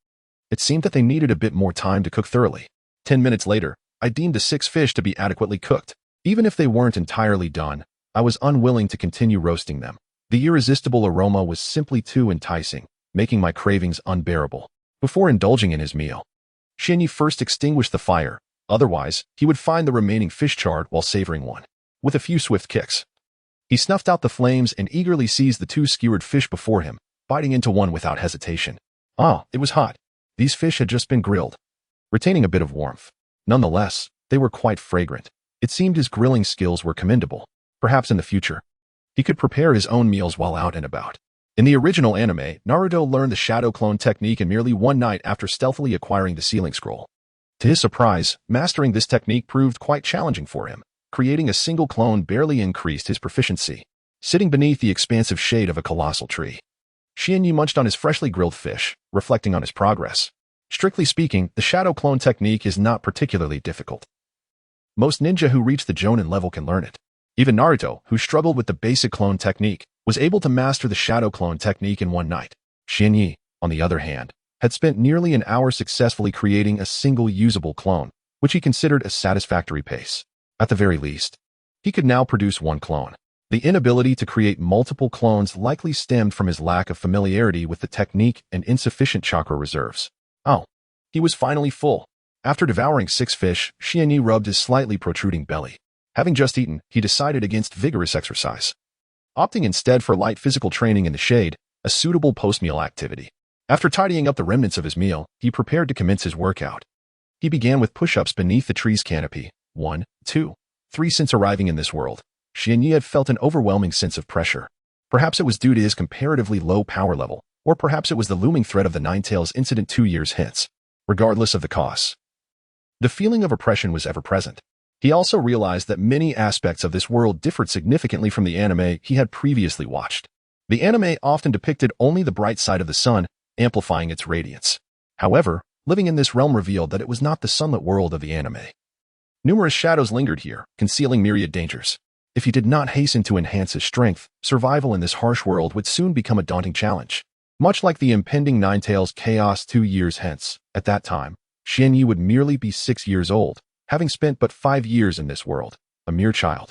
it seemed that they needed a bit more time to cook thoroughly. 10 minutes later, I deemed the 6 fish to be adequately cooked. Even if they weren't entirely done, I was unwilling to continue roasting them. The irresistible aroma was simply too enticing, making my cravings unbearable. Before indulging in his meal, Xianyi first extinguished the fire, otherwise he would find the remaining fish charred while savoring one. With a few swift kicks, he snuffed out the flames and eagerly seized the 2 skewered fish before him, biting into one without hesitation. Ah, it was hot. These fish had just been grilled, retaining a bit of warmth. Nonetheless, they were quite fragrant. It seemed his grilling skills were commendable. Perhaps in the future, he could prepare his own meals while out and about. In the original anime, Naruto learned the shadow clone technique in merely one night after stealthily acquiring the sealing scroll. To his surprise, mastering this technique proved quite challenging for him. Creating a single clone barely increased his proficiency. Sitting beneath the expansive shade of a colossal tree, Xianyi munched on his freshly grilled fish, reflecting on his progress. Strictly speaking, the shadow clone technique is not particularly difficult. Most ninja who reach the Jonin level can learn it. Even Naruto, who struggled with the basic clone technique, was able to master the shadow clone technique in one night. Xianyi, on the other hand, had spent nearly an hour successfully creating a single usable clone, which he considered a satisfactory pace. At the very least, he could now produce one clone. The inability to create multiple clones likely stemmed from his lack of familiarity with the technique and insufficient chakra reserves. Oh, he was finally full. After devouring 6 fish, Xianyi rubbed his slightly protruding belly. Having just eaten, he decided against vigorous exercise, opting instead for light physical training in the shade, a suitable post-meal activity. After tidying up the remnants of his meal, he prepared to commence his workout. He began with push-ups beneath the tree's canopy. 1, 2, 3. Since arriving in this world, Xianyi had felt an overwhelming sense of pressure. Perhaps it was due to his comparatively low power level, or perhaps it was the looming threat of the Ninetales incident 2 years hence. Regardless of the cause, the feeling of oppression was ever present. He also realized that many aspects of this world differed significantly from the anime he had previously watched. The anime often depicted only the bright side of the sun, amplifying its radiance. However, living in this realm revealed that it was not the sunlit world of the anime. Numerous shadows lingered here, concealing myriad dangers. If he did not hasten to enhance his strength, survival in this harsh world would soon become a daunting challenge. Much like the impending Ninetales chaos 2 years hence, at that time, Xianyi would merely be 6 years old, having spent but 5 years in this world, a mere child.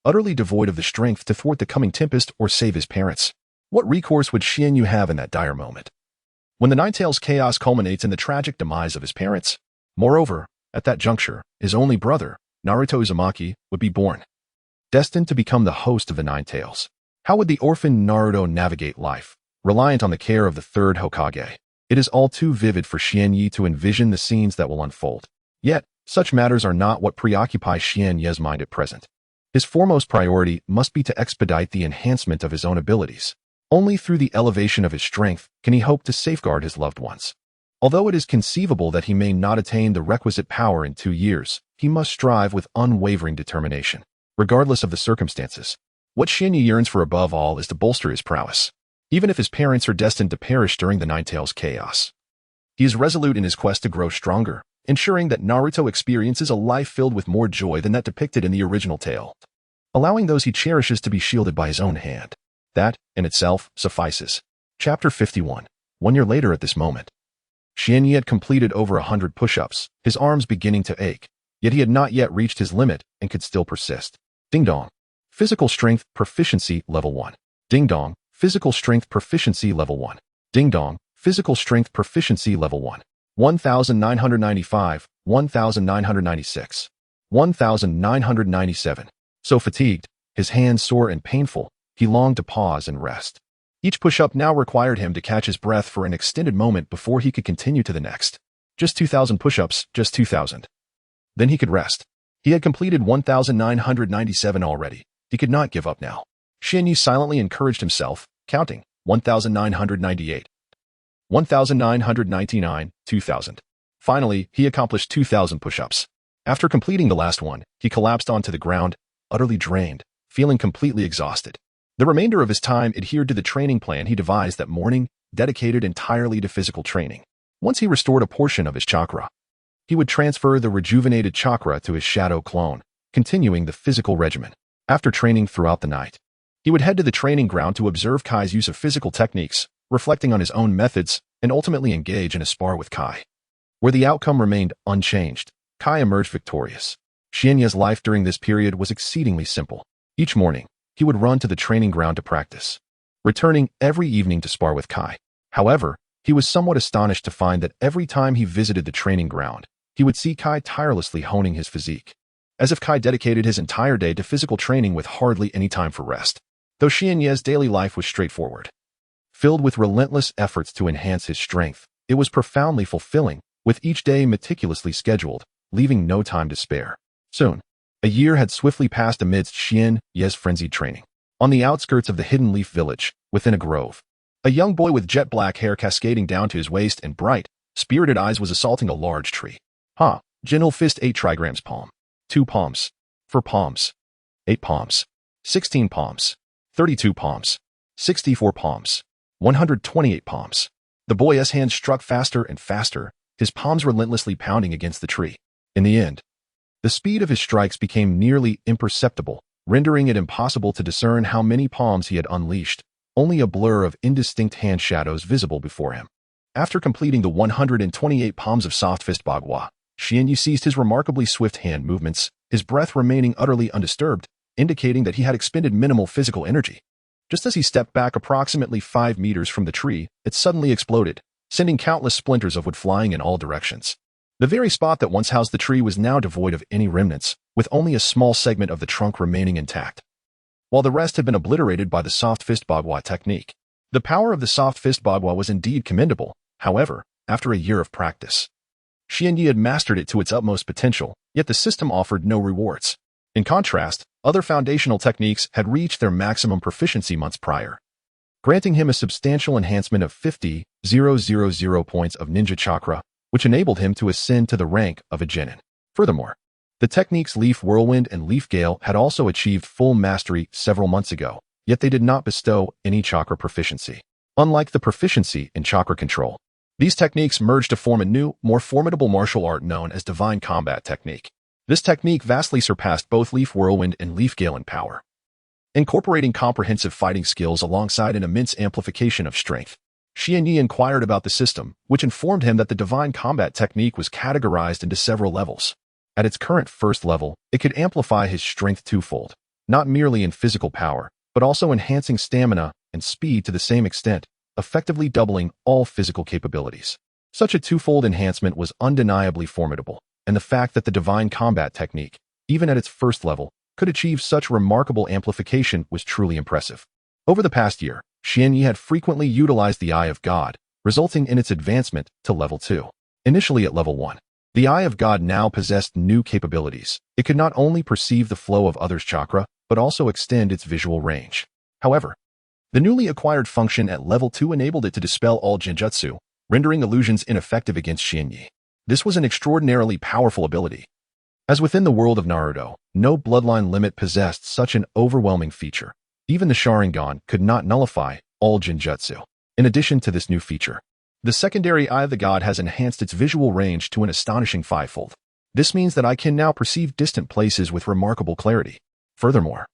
Utterly devoid of the strength to thwart the coming tempest or save his parents. What recourse would Xianyu have in that dire moment? When the Ninetales chaos culminates in the tragic demise of his parents? Moreover, at that juncture, his only brother, Naruto Uzumaki, would be born. Destined to become the host of the Ninetales. How would the orphan Naruto navigate life, reliant on the care of the third Hokage? It is all too vivid for Xianyi to envision the scenes that will unfold. Yet, such matters are not what preoccupy Xianyi's mind at present. His foremost priority must be to expedite the enhancement of his own abilities. Only through the elevation of his strength can he hope to safeguard his loved ones. Although it is conceivable that he may not attain the requisite power in 2 years, he must strive with unwavering determination, regardless of the circumstances. What Xianyi yearns for above all is to bolster his prowess, even if his parents are destined to perish during the Ninetales chaos. He is resolute in his quest to grow stronger, ensuring that Naruto experiences a life filled with more joy than that depicted in the original tale, allowing those he cherishes to be shielded by his own hand. That, in itself, suffices. Chapter 51. 1 year later at this moment. Xianyi had completed over 100 push-ups, his arms beginning to ache, yet he had not yet reached his limit and could still persist. Ding dong. Physical strength proficiency level 1. Ding dong. Physical strength proficiency level 1. Ding dong. Physical strength proficiency level 1. 1995, 1996, 1997. So fatigued, his hands sore and painful, he longed to pause and rest. Each push-up now required him to catch his breath for an extended moment before he could continue to the next. Just 2,000 push-ups, just 2,000. Then he could rest. He had completed 1997 already. He could not give up now. Xianyi silently encouraged himself, counting 1998. 1999, 2000. Finally, he accomplished 2,000 push-ups. After completing the last one, he collapsed onto the ground, utterly drained, feeling completely exhausted. The remainder of his time adhered to the training plan he devised that morning, dedicated entirely to physical training. Once he restored a portion of his chakra, he would transfer the rejuvenated chakra to his shadow clone, continuing the physical regimen. After training throughout the night, he would head to the training ground to observe Kai's use of physical techniques, reflecting on his own methods, and ultimately engage in a spar with Kai. Where the outcome remained unchanged, Kai emerged victorious. Xianyi's life during this period was exceedingly simple. Each morning, he would run to the training ground to practice, returning every evening to spar with Kai. However, he was somewhat astonished to find that every time he visited the training ground, he would see Kai tirelessly honing his physique, as if Kai dedicated his entire day to physical training with hardly any time for rest. Though Xianyi's daily life was straightforward, filled with relentless efforts to enhance his strength, it was profoundly fulfilling, with each day meticulously scheduled, leaving no time to spare. Soon, a year had swiftly passed amidst Xianyi's frenzied training. On the outskirts of the Hidden Leaf Village, within a grove, a young boy with jet black hair cascading down to his waist and bright, spirited eyes was assaulting a large tree. Gentle fist 8 trigrams palm. 2 palms. 4 palms. 8 palms. 16 palms. 32 palms. 64 palms. 128 palms. The boy's hands struck faster and faster, his palms relentlessly pounding against the tree. In the end, the speed of his strikes became nearly imperceptible, rendering it impossible to discern how many palms he had unleashed, only a blur of indistinct hand shadows visible before him. After completing the 128 palms of soft fist bagua, Xianyi ceased his remarkably swift hand movements, his breath remaining utterly undisturbed, indicating that he had expended minimal physical energy. Just as he stepped back approximately 5 meters from the tree, it suddenly exploded, sending countless splinters of wood flying in all directions. The very spot that once housed the tree was now devoid of any remnants, with only a small segment of the trunk remaining intact, while the rest had been obliterated by the soft fist bagua technique. The power of the soft fist bagua was indeed commendable. However, after a year of practice, Xianyi had mastered it to its utmost potential, yet the system offered no rewards. In contrast, other foundational techniques had reached their maximum proficiency months prior, granting him a substantial enhancement of 50,000 points of ninja chakra, which enabled him to ascend to the rank of a genin. Furthermore, The techniques Leaf Whirlwind and Leaf Gale had also achieved full mastery several months ago, yet they did not bestow any chakra proficiency. Unlike the proficiency in chakra control, these techniques merged to form a new, more formidable martial art known as Divine Combat Technique. This technique vastly surpassed both Leaf Whirlwind and Leaf Gale in power, incorporating comprehensive fighting skills alongside an immense amplification of strength. Xianyi inquired about the system, which informed him that the Divine Combat Technique was categorized into several levels. At its current first level, it could amplify his strength twofold, not merely in physical power, but also enhancing stamina and speed to the same extent, effectively doubling all physical capabilities. Such a twofold enhancement was undeniably formidable, and the fact that the Divine Combat Technique, even at its first level, could achieve such remarkable amplification was truly impressive. Over the past year, Xianyi had frequently utilized the Eye of God, resulting in its advancement to level 2. Initially at level 1, the Eye of God now possessed new capabilities. It could not only perceive the flow of others' chakra, but also extend its visual range. However, the newly acquired function at level 2 enabled it to dispel all genjutsu, rendering illusions ineffective against Xianyi. This was an extraordinarily powerful ability, as within the world of Naruto, no bloodline limit possessed such an overwhelming feature. Even the Sharingan could not nullify all genjutsu. In addition to this new feature, the secondary Eye of the God has enhanced its visual range to an astonishing fivefold. This means that I can now perceive distant places with remarkable clarity. Furthermore,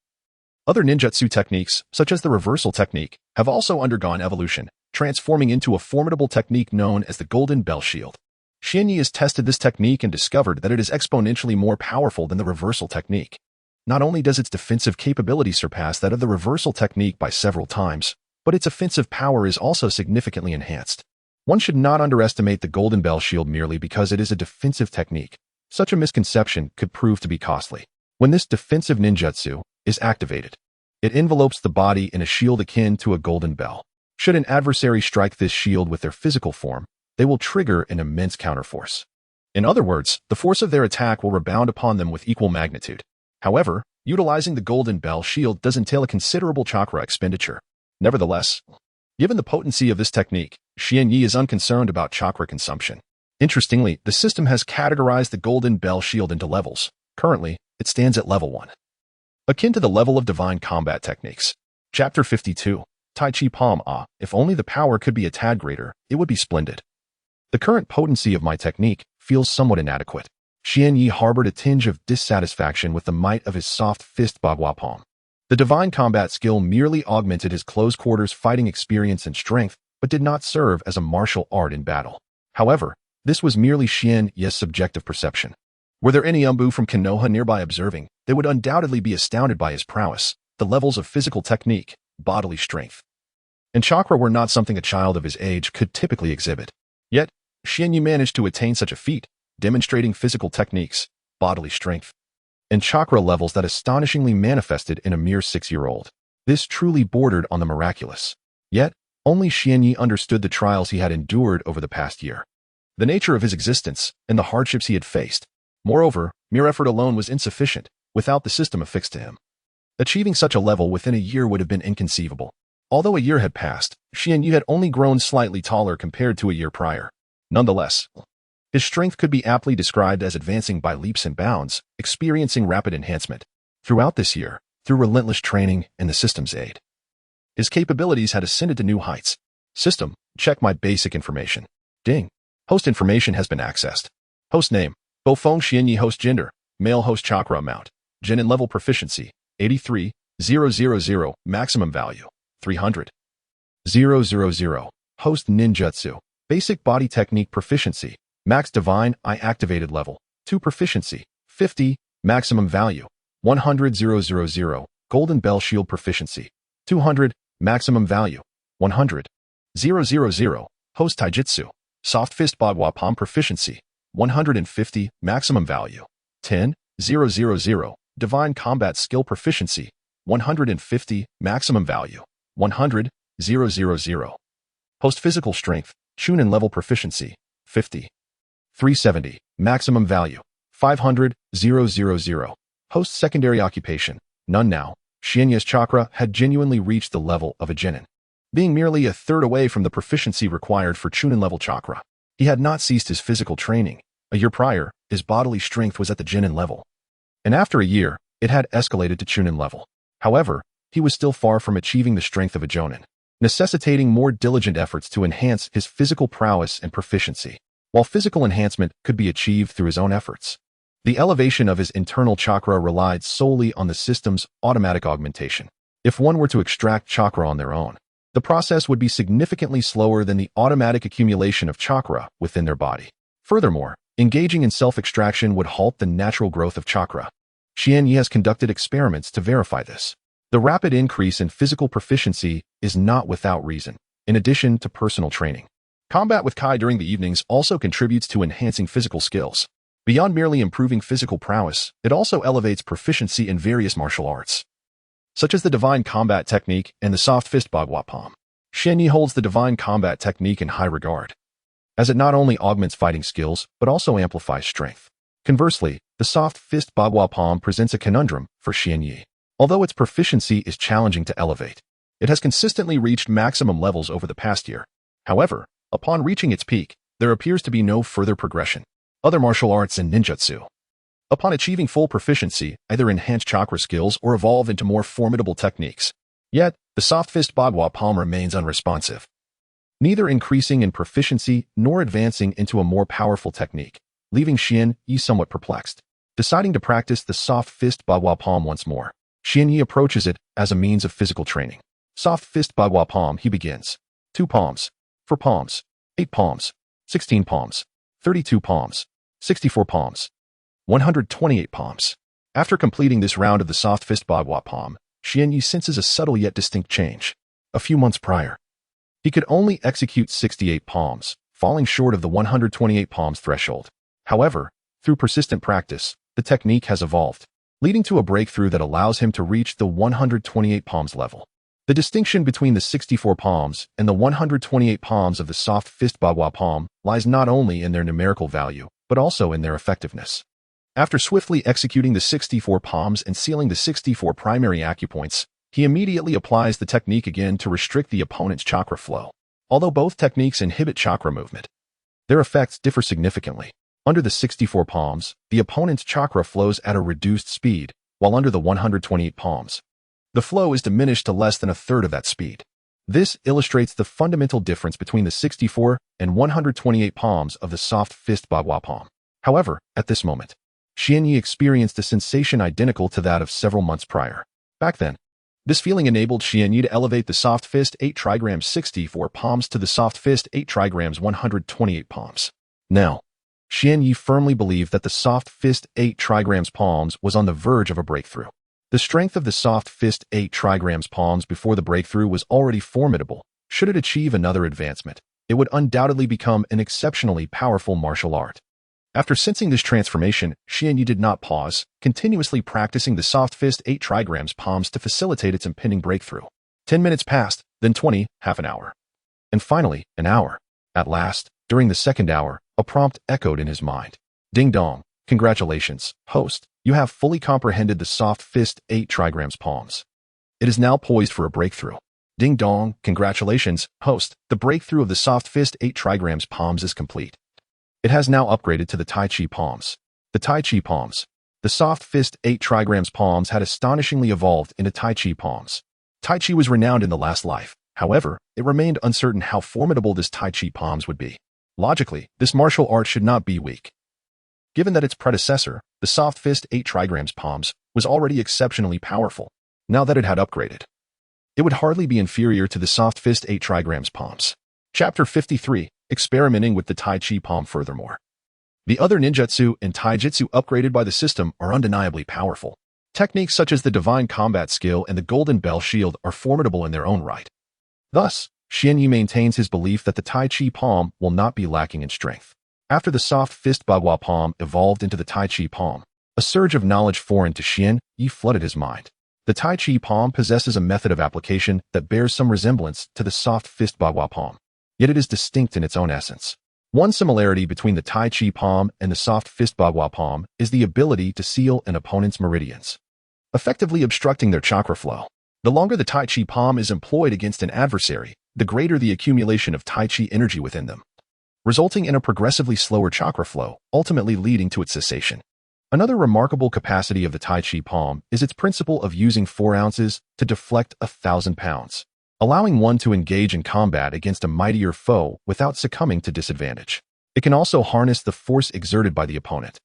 other ninjutsu techniques, such as the reversal technique, have also undergone evolution, transforming into a formidable technique known as the Golden Bell Shield. Xianyi has tested this technique and discovered that it is exponentially more powerful than the reversal technique. Not only does its defensive capability surpass that of the reversal technique by several times, but its offensive power is also significantly enhanced. One should not underestimate the Golden Bell Shield merely because it is a defensive technique. Such a misconception could prove to be costly. When this defensive ninjutsu is activated, it envelopes the body in a shield akin to a golden bell. Should an adversary strike this shield with their physical form, they will trigger an immense counterforce. In other words, the force of their attack will rebound upon them with equal magnitude. However, utilizing the Golden Bell Shield does entail a considerable chakra expenditure. Nevertheless, given the potency of this technique, Xianyi is unconcerned about chakra consumption. Interestingly, the system has categorized the Golden Bell Shield into levels. Currently, it stands at level 1, akin to the level of Divine Combat Techniques. Chapter 52. Tai Chi Palm. If only the power could be a tad greater, it would be splendid. The current potency of my technique feels somewhat inadequate. Xianyi harbored a tinge of dissatisfaction with the might of his soft fist bagua palm. The Divine Combat skill merely augmented his close-quarters fighting experience and strength, but did not serve as a martial art in battle. However, this was merely Xianyi's subjective perception. Were there any Umbu from Konoha nearby observing, they would undoubtedly be astounded by his prowess. The levels of physical technique, bodily strength, and chakra were not something a child of his age could typically exhibit. Yet, Xianyi managed to attain such a feat, demonstrating physical techniques, bodily strength, and chakra levels that astonishingly manifested in a mere 6-year-old. This truly bordered on the miraculous. Yet, only Xianyi understood the trials he had endured over the past year, the nature of his existence, and the hardships he had faced. Moreover, mere effort alone was insufficient, without the system affixed to him. Achieving such a level within a year would have been inconceivable. Although a year had passed, Xianyi had only grown slightly taller compared to a year prior. Nonetheless, his strength could be aptly described as advancing by leaps and bounds, experiencing rapid enhancement. Throughout this year, through relentless training and the system's aid, his capabilities had ascended to new heights. System, check my basic information. Ding. Host information has been accessed. Host name, Bofeng Xianyi. Host gender, male. Host chakra amount, genin level proficiency, 83,000, maximum value, 300,000. Host ninjutsu, basic body technique proficiency, max divine eye activated level, 2 proficiency, 50, maximum value, 100,000. Golden Bell Shield proficiency, 200, maximum value, 100,000. Host taijutsu, soft fist bagua palm proficiency, 150, maximum value, 10,000. Divine combat skill proficiency, 150, maximum value, 100,000. Host physical strength, Chunin level proficiency, 50, 370, maximum value, 500,000. Host secondary occupation, none now. Xianyi's chakra had genuinely reached the level of a genin, being merely a third away from the proficiency required for Chunin level chakra. He had not ceased his physical training. A year prior, his bodily strength was at the genin level. and after a year, it had escalated to Chunin level. However, he was still far from achieving the strength of a Jonin, necessitating more diligent efforts to enhance his physical prowess and proficiency. While physical enhancement could be achieved through his own efforts, the elevation of his internal chakra relied solely on the system's automatic augmentation. If one were to extract chakra on their own, the process would be significantly slower than the automatic accumulation of chakra within their body. Furthermore, engaging in self-extraction would halt the natural growth of chakra. Xian Yi has conducted experiments to verify this. The rapid increase in physical proficiency is not without reason. In addition to personal training, combat with Kai during the evenings also contributes to enhancing physical skills. Beyond merely improving physical prowess, it also elevates proficiency in various martial arts, such as the Divine Combat Technique and the Soft Fist Bagua Palm. Xian Yi holds the Divine Combat Technique in high regard, as it not only augments fighting skills, but also amplifies strength. Conversely, the Soft Fist Bagua Palm presents a conundrum for Xian Yi. Although its proficiency is challenging to elevate, it has consistently reached maximum levels over the past year. However, upon reaching its peak, there appears to be no further progression. Other martial arts and ninjutsu, upon achieving full proficiency, either enhance chakra skills or evolve into more formidable techniques. Yet, the Soft Fist Bagua Palm remains unresponsive, neither increasing in proficiency nor advancing into a more powerful technique, leaving Xian Yi somewhat perplexed. Deciding to practice the Soft Fist Bagua Palm once more, Xian Yi approaches it as a means of physical training. Soft Fist Bagua Palm, he begins. 2 palms, 4 palms, 8 palms, 16 palms, 32 palms, 64 palms, 128 palms. After completing this round of the Soft Fist Bagua Palm, Xian Yi senses a subtle yet distinct change. A few months prior, he could only execute 68 palms, falling short of the 128 palms threshold. However, through persistent practice, the technique has evolved, leading to a breakthrough that allows him to reach the 128 palms level. The distinction between the 64 palms and the 128 palms of the Soft Fist Bagua Palm lies not only in their numerical value, but also in their effectiveness. After swiftly executing the 64 palms and sealing the 64 primary acupoints, he immediately applies the technique again to restrict the opponent's chakra flow. Although both techniques inhibit chakra movement, their effects differ significantly. Under the 64 palms, the opponent's chakra flows at a reduced speed, while under the 128 palms, the flow is diminished to less than a third of that speed. This illustrates the fundamental difference between the 64 and 128 palms of the Soft Fist Bagua Palm. However, at this moment, Xian Yi experienced a sensation identical to that of several months prior. Back then, this feeling enabled Xian Yi to elevate the Soft Fist 8 trigrams 64 palms to the Soft Fist 8 trigrams 128 palms. Now, Xian Yi firmly believed that the Soft Fist 8 trigrams palms was on the verge of a breakthrough. The strength of the Soft Fist 8 trigrams palms before the breakthrough was already formidable. Should it achieve another advancement, it would undoubtedly become an exceptionally powerful martial art. After sensing this transformation, Xian Yi did not pause, continuously practicing the Soft Fist 8 trigrams palms to facilitate its impending breakthrough. 10 minutes passed, then 20, half an hour, and finally, an hour. At last, during the second hour, a prompt echoed in his mind. Ding dong, congratulations, host. You have fully comprehended the Soft Fist 8 trigrams palms. It is now poised for a breakthrough. Ding dong, congratulations, host. The breakthrough of the Soft Fist 8 trigrams palms is complete. It has now upgraded to the Tai Chi palms. The Tai Chi palms. The Soft Fist 8 trigrams palms had astonishingly evolved into Tai Chi palms. Tai Chi was renowned in the last life. However, it remained uncertain how formidable this Tai Chi palms would be. Logically, this martial art should not be weak, given that its predecessor, the Soft Fist 8 trigrams palms, was already exceptionally powerful. Now that it had upgraded, it would hardly be inferior to the Soft Fist 8 trigrams palms. Chapter 53, Experimenting with the Tai Chi palm. Furthermore, the other ninjutsu and taijutsu upgraded by the system are undeniably powerful. Techniques such as the Divine Combat Skill and the Golden Bell Shield are formidable in their own right. Thus, Xian Yi maintains his belief that the Tai Chi palm will not be lacking in strength. After the Soft Fist Bagua Palm evolved into the Tai Chi palm, a surge of knowledge foreign to Xian Yi flooded his mind. The Tai Chi palm possesses a method of application that bears some resemblance to the Soft Fist Bagua Palm, yet it is distinct in its own essence. One similarity between the Tai Chi palm and the Soft Fist Bagua Palm is the ability to seal an opponent's meridians, effectively obstructing their chakra flow. The longer the Tai Chi palm is employed against an adversary, the greater the accumulation of Tai Chi energy within them, resulting in a progressively slower chakra flow, ultimately leading to its cessation. Another remarkable capacity of the Tai Chi palm is its principle of using 4 ounces to deflect 1,000 pounds, allowing one to engage in combat against a mightier foe without succumbing to disadvantage. It can also harness the force exerted by the opponent,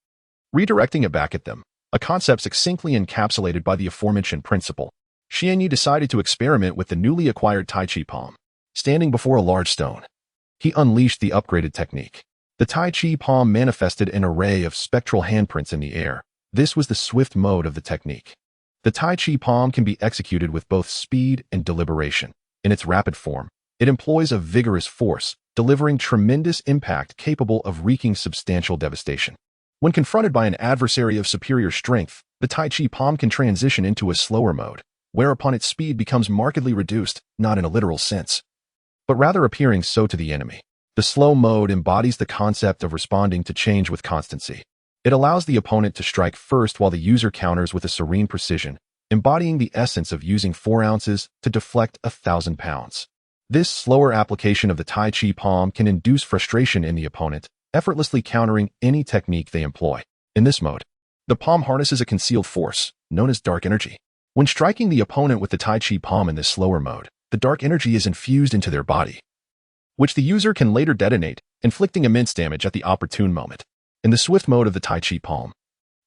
redirecting it back at them, a concept succinctly encapsulated by the aforementioned principle. Xianyi decided to experiment with the newly acquired Tai Chi palm. Standing before a large stone, he unleashed the upgraded technique. The Tai Chi palm manifested an array of spectral handprints in the air. This was the swift mode of the technique. The Tai Chi palm can be executed with both speed and deliberation. In its rapid form, it employs a vigorous force, delivering tremendous impact capable of wreaking substantial devastation. When confronted by an adversary of superior strength, the Tai Chi palm can transition into a slower mode, whereupon its speed becomes markedly reduced, not in a literal sense, but rather appearing so to the enemy. The slow mode embodies the concept of responding to change with constancy. It allows the opponent to strike first while the user counters with a serene precision, embodying the essence of using 4 ounces to deflect 1,000 pounds. This slower application of the Tai Chi palm can induce frustration in the opponent, effortlessly countering any technique they employ. In this mode, the palm harnesses a concealed force, known as dark energy. When striking the opponent with the Tai Chi palm in this slower mode, the dark energy is infused into their body, which the user can later detonate, inflicting immense damage at the opportune moment. In the swift mode of the Tai Chi palm,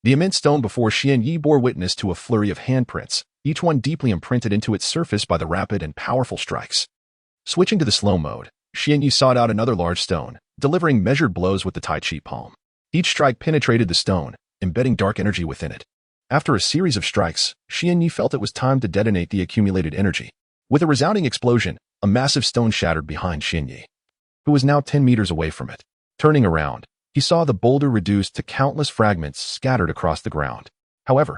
the immense stone before Xianyi bore witness to a flurry of handprints, each one deeply imprinted into its surface by the rapid and powerful strikes. Switching to the slow mode, Xianyi sought out another large stone, delivering measured blows with the Tai Chi palm. Each strike penetrated the stone, embedding dark energy within it. After a series of strikes, Xianyi felt it was time to detonate the accumulated energy. With a resounding explosion, a massive stone shattered behind Xianyi, who was now 10 meters away from it. Turning around, he saw the boulder reduced to countless fragments scattered across the ground. However,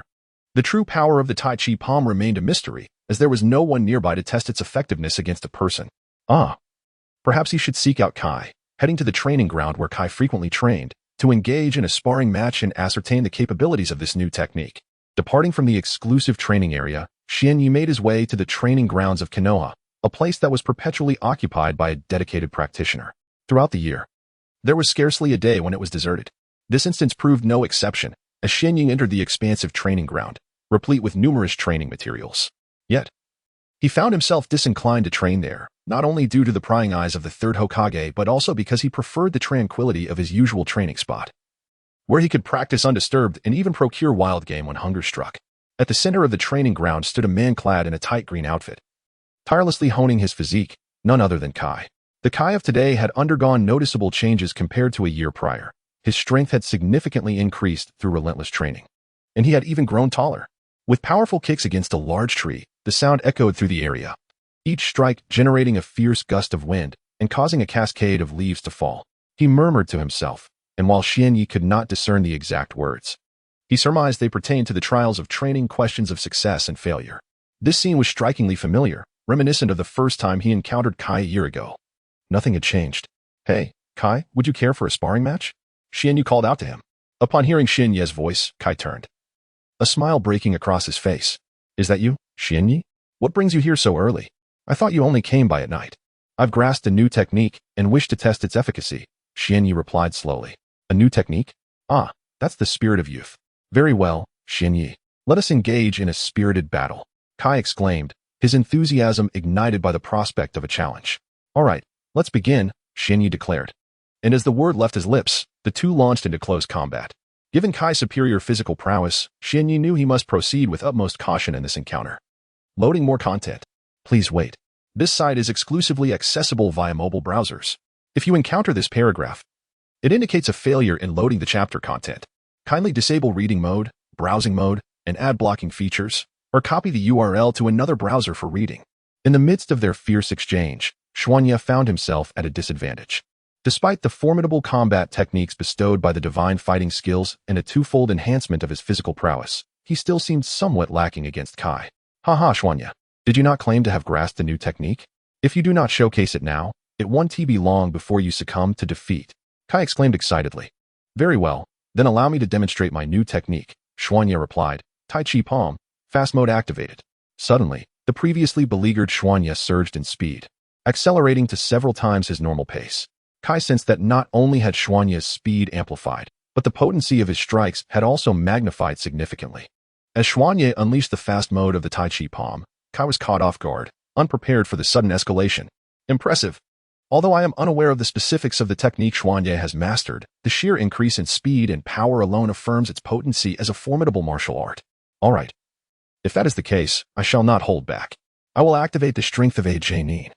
the true power of the Tai Chi palm remained a mystery, as there was no one nearby to test its effectiveness against a person. Perhaps he should seek out Kai, heading to the training ground where Kai frequently trained, to engage in a sparring match and ascertain the capabilities of this new technique. Departing from the exclusive training area, Xianyi made his way to the training grounds of Konoha, a place that was perpetually occupied by a dedicated practitioner. Throughout the year, there was scarcely a day when it was deserted. This instance proved no exception, as Xianyi entered the expansive training ground, replete with numerous training materials. Yet, he found himself disinclined to train there, not only due to the prying eyes of the third Hokage but also because he preferred the tranquility of his usual training spot, where he could practice undisturbed and even procure wild game when hunger struck. At the center of the training ground stood a man clad in a tight green outfit, tirelessly honing his physique, none other than Kai. The Kai of today had undergone noticeable changes compared to a year prior. His strength had significantly increased through relentless training, and he had even grown taller. With powerful kicks against a large tree, the sound echoed through the area, each strike generating a fierce gust of wind and causing a cascade of leaves to fall. He murmured to himself, and while Xianyi could not discern the exact words, he surmised they pertained to the trials of training, questions of success and failure. This scene was strikingly familiar, reminiscent of the first time he encountered Kai a year ago. Nothing had changed. "Hey, Kai, would you care for a sparring match?" Xianyi called out to him. Upon hearing Xianyi's voice, Kai turned, a smile breaking across his face. "Is that you, Xianyi? What brings you here so early? I thought you only came by at night." "I've grasped a new technique and wish to test its efficacy," Xianyi replied slowly. "A new technique? Ah, that's the spirit of youth. Very well, Xianyi. Let us engage in a spirited battle," Kai exclaimed, his enthusiasm ignited by the prospect of a challenge. "All right, let's begin," Xianyi declared. And as the word left his lips, the two launched into close combat. Given Kai's superior physical prowess, Xianyi knew he must proceed with utmost caution in this encounter. Loading more content. Please wait. This site is exclusively accessible via mobile browsers. If you encounter this paragraph, it indicates a failure in loading the chapter content. Kindly disable reading mode, browsing mode, and ad blocking features, or copy the URL to another browser for reading. In the midst of their fierce exchange, Xuanya found himself at a disadvantage. Despite the formidable combat techniques bestowed by the divine fighting skills and a twofold enhancement of his physical prowess, he still seemed somewhat lacking against Kai. "Haha, Xuanya. Did you not claim to have grasped a new technique? If you do not showcase it now, it won't be long before you succumb to defeat," Kai exclaimed excitedly. "Very well, then allow me to demonstrate my new technique," Xuanya replied. Tai Chi palm, fast mode activated. Suddenly, the previously beleaguered Xuanya surged in speed, accelerating to several times his normal pace. Kai sensed that not only had Xuanya's speed amplified, but the potency of his strikes had also magnified significantly. As Xuanye unleashed the fast mode of the Tai Chi palm, Kai was caught off guard, unprepared for the sudden escalation. Impressive. Although I am unaware of the specifics of the technique Xuanye has mastered, the sheer increase in speed and power alone affirms its potency as a formidable martial art. All right. If that is the case, I shall not hold back. I will activate the strength of a Jainin.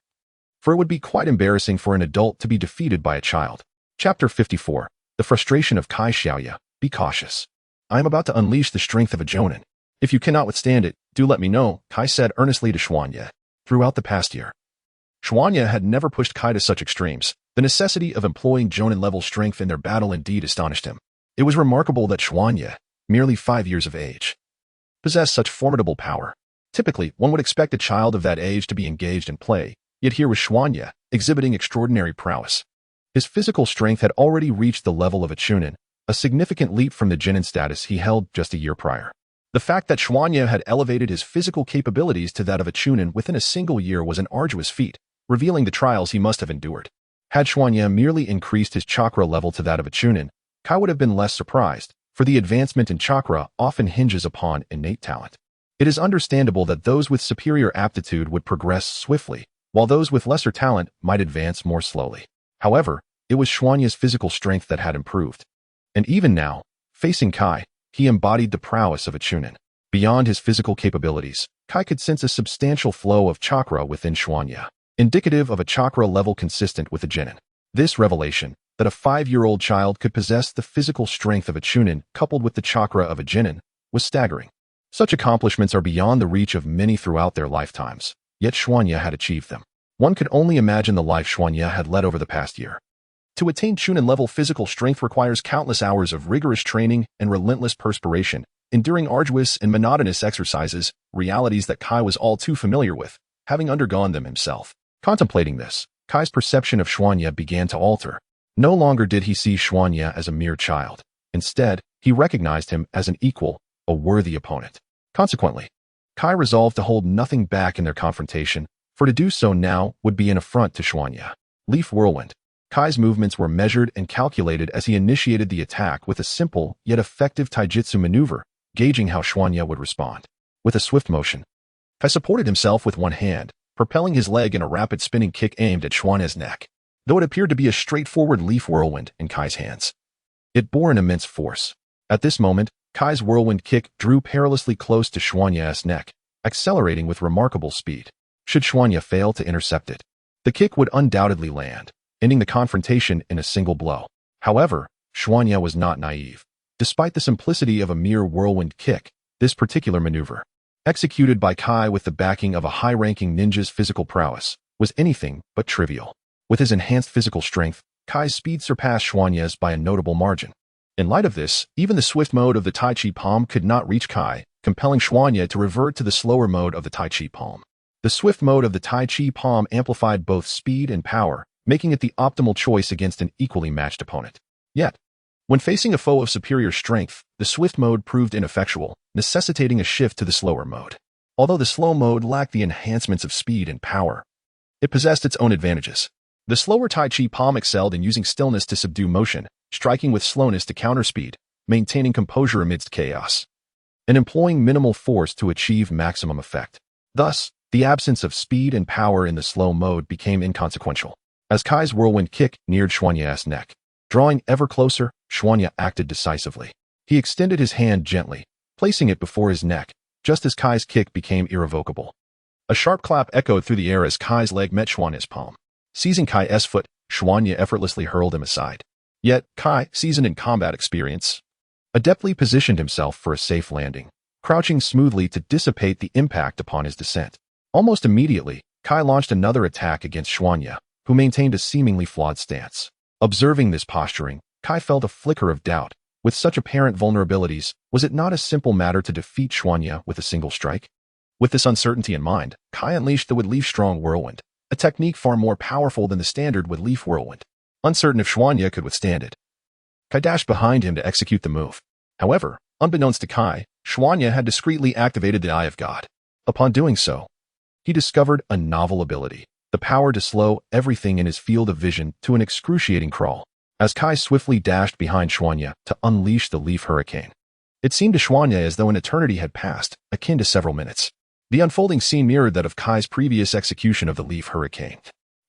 For it would be quite embarrassing for an adult to be defeated by a child. Chapter 54. The Frustration of Kai Xiaoya. Be cautious. I am about to unleash the strength of a Jonin. If you cannot withstand it, do let me know, Kai said earnestly to Xuanye. Throughout the past year, Xuanye had never pushed Kai to such extremes. The necessity of employing Jonin-level strength in their battle indeed astonished him. It was remarkable that Xuanye, merely 5 years of age, possessed such formidable power. Typically, one would expect a child of that age to be engaged in play, yet here was Xuanye, exhibiting extraordinary prowess. His physical strength had already reached the level of a Chunin, a significant leap from the Jinin status he held just a year prior. The fact that Xuanye had elevated his physical capabilities to that of a Chunin within a single year was an arduous feat, revealing the trials he must have endured. Had Xuanye merely increased his chakra level to that of a Chunin, Kai would have been less surprised, for the advancement in chakra often hinges upon innate talent. It is understandable that those with superior aptitude would progress swiftly, while those with lesser talent might advance more slowly. However, it was Xuanye's physical strength that had improved. And even now, facing Kai, he embodied the prowess of a Chunin. Beyond his physical capabilities, Kai could sense a substantial flow of chakra within Xuanye, indicative of a chakra level consistent with a Jinin. This revelation, that a 5-year-old child could possess the physical strength of a Chunin coupled with the chakra of a Jinin, was staggering. Such accomplishments are beyond the reach of many throughout their lifetimes, yet Xuanye had achieved them. One could only imagine the life Xuanye had led over the past year. To attain Chunin-level physical strength requires countless hours of rigorous training and relentless perspiration, enduring arduous and monotonous exercises, realities that Kai was all too familiar with, having undergone them himself. Contemplating this, Kai's perception of Xuanye began to alter. No longer did he see Xuanye as a mere child. Instead, he recognized him as an equal, a worthy opponent. Consequently, Kai resolved to hold nothing back in their confrontation, for to do so now would be an affront to Xuanye. Leaf Whirlwind. Kai's movements were measured and calculated as he initiated the attack with a simple yet effective taijutsu maneuver, gauging how Xuanye would respond. With a swift motion, Kai supported himself with one hand, propelling his leg in a rapid spinning kick aimed at Xuanie's neck. Though it appeared to be a straightforward leaf whirlwind in Kai's hands, it bore an immense force. At this moment, Kai's whirlwind kick drew perilously close to Xuanie's neck, accelerating with remarkable speed. Should Xuanye fail to intercept it, the kick would undoubtedly land, ending the confrontation in a single blow. However, Xuanye was not naive. Despite the simplicity of a mere whirlwind kick, this particular maneuver, executed by Kai with the backing of a high-ranking ninja's physical prowess, was anything but trivial. With his enhanced physical strength, Kai's speed surpassed Xuanye's by a notable margin. In light of this, even the swift mode of the Tai Chi palm could not reach Kai, compelling Xuanye to revert to the slower mode of the Tai Chi palm. The swift mode of the Tai Chi palm amplified both speed and power, making it the optimal choice against an equally matched opponent. Yet, when facing a foe of superior strength, the swift mode proved ineffectual, necessitating a shift to the slower mode. Although the slow mode lacked the enhancements of speed and power, it possessed its own advantages. The slower Tai Chi palm excelled in using stillness to subdue motion, striking with slowness to counter speed, maintaining composure amidst chaos, and employing minimal force to achieve maximum effect. Thus, the absence of speed and power in the slow mode became inconsequential. As Kai's whirlwind kick neared Xuanye's neck, drawing ever closer, Xuanye acted decisively. He extended his hand gently, placing it before his neck, just as Kai's kick became irrevocable. A sharp clap echoed through the air as Kai's leg met Xuanye's palm. Seizing Kai's foot, Xuanye effortlessly hurled him aside. Yet, Kai, seasoned in combat experience, adeptly positioned himself for a safe landing, crouching smoothly to dissipate the impact upon his descent. Almost immediately, Kai launched another attack against Xuanye, who maintained a seemingly flawed stance. Observing this posturing, Kai felt a flicker of doubt. With such apparent vulnerabilities, was it not a simple matter to defeat Xuanye with a single strike? With this uncertainty in mind, Kai unleashed the wood-leaf-strong whirlwind, a technique far more powerful than the standard wood-leaf whirlwind. Uncertain if Xuanye could withstand it, Kai dashed behind him to execute the move. However, unbeknownst to Kai, Xuanye had discreetly activated the Eye of God. Upon doing so, he discovered a novel ability, the power to slow everything in his field of vision to an excruciating crawl. as Kai swiftly dashed behind Xuanya to unleash the leaf hurricane. It seemed to Xuanya as though an eternity had passed, akin to several minutes. The unfolding scene mirrored that of Kai's previous execution of the leaf hurricane.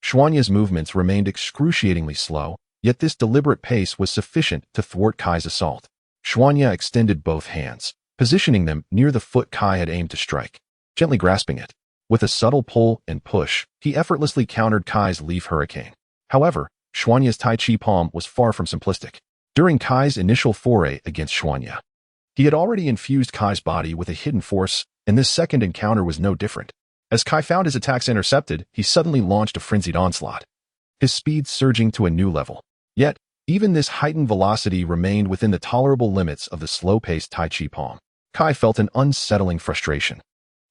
Xuanya's movements remained excruciatingly slow, yet this deliberate pace was sufficient to thwart Kai's assault. Xuanya extended both hands, positioning them near the foot Kai had aimed to strike, gently grasping it. With a subtle pull and push, he effortlessly countered Kai's leaf hurricane. However, Xuanya's Tai Chi palm was far from simplistic. During Kai's initial foray against Xuanya, he had already infused Kai's body with a hidden force, and this second encounter was no different. As Kai found his attacks intercepted, he suddenly launched a frenzied onslaught, his speed surging to a new level. Yet, even this heightened velocity remained within the tolerable limits of the slow-paced Tai Chi palm. Kai felt an unsettling frustration.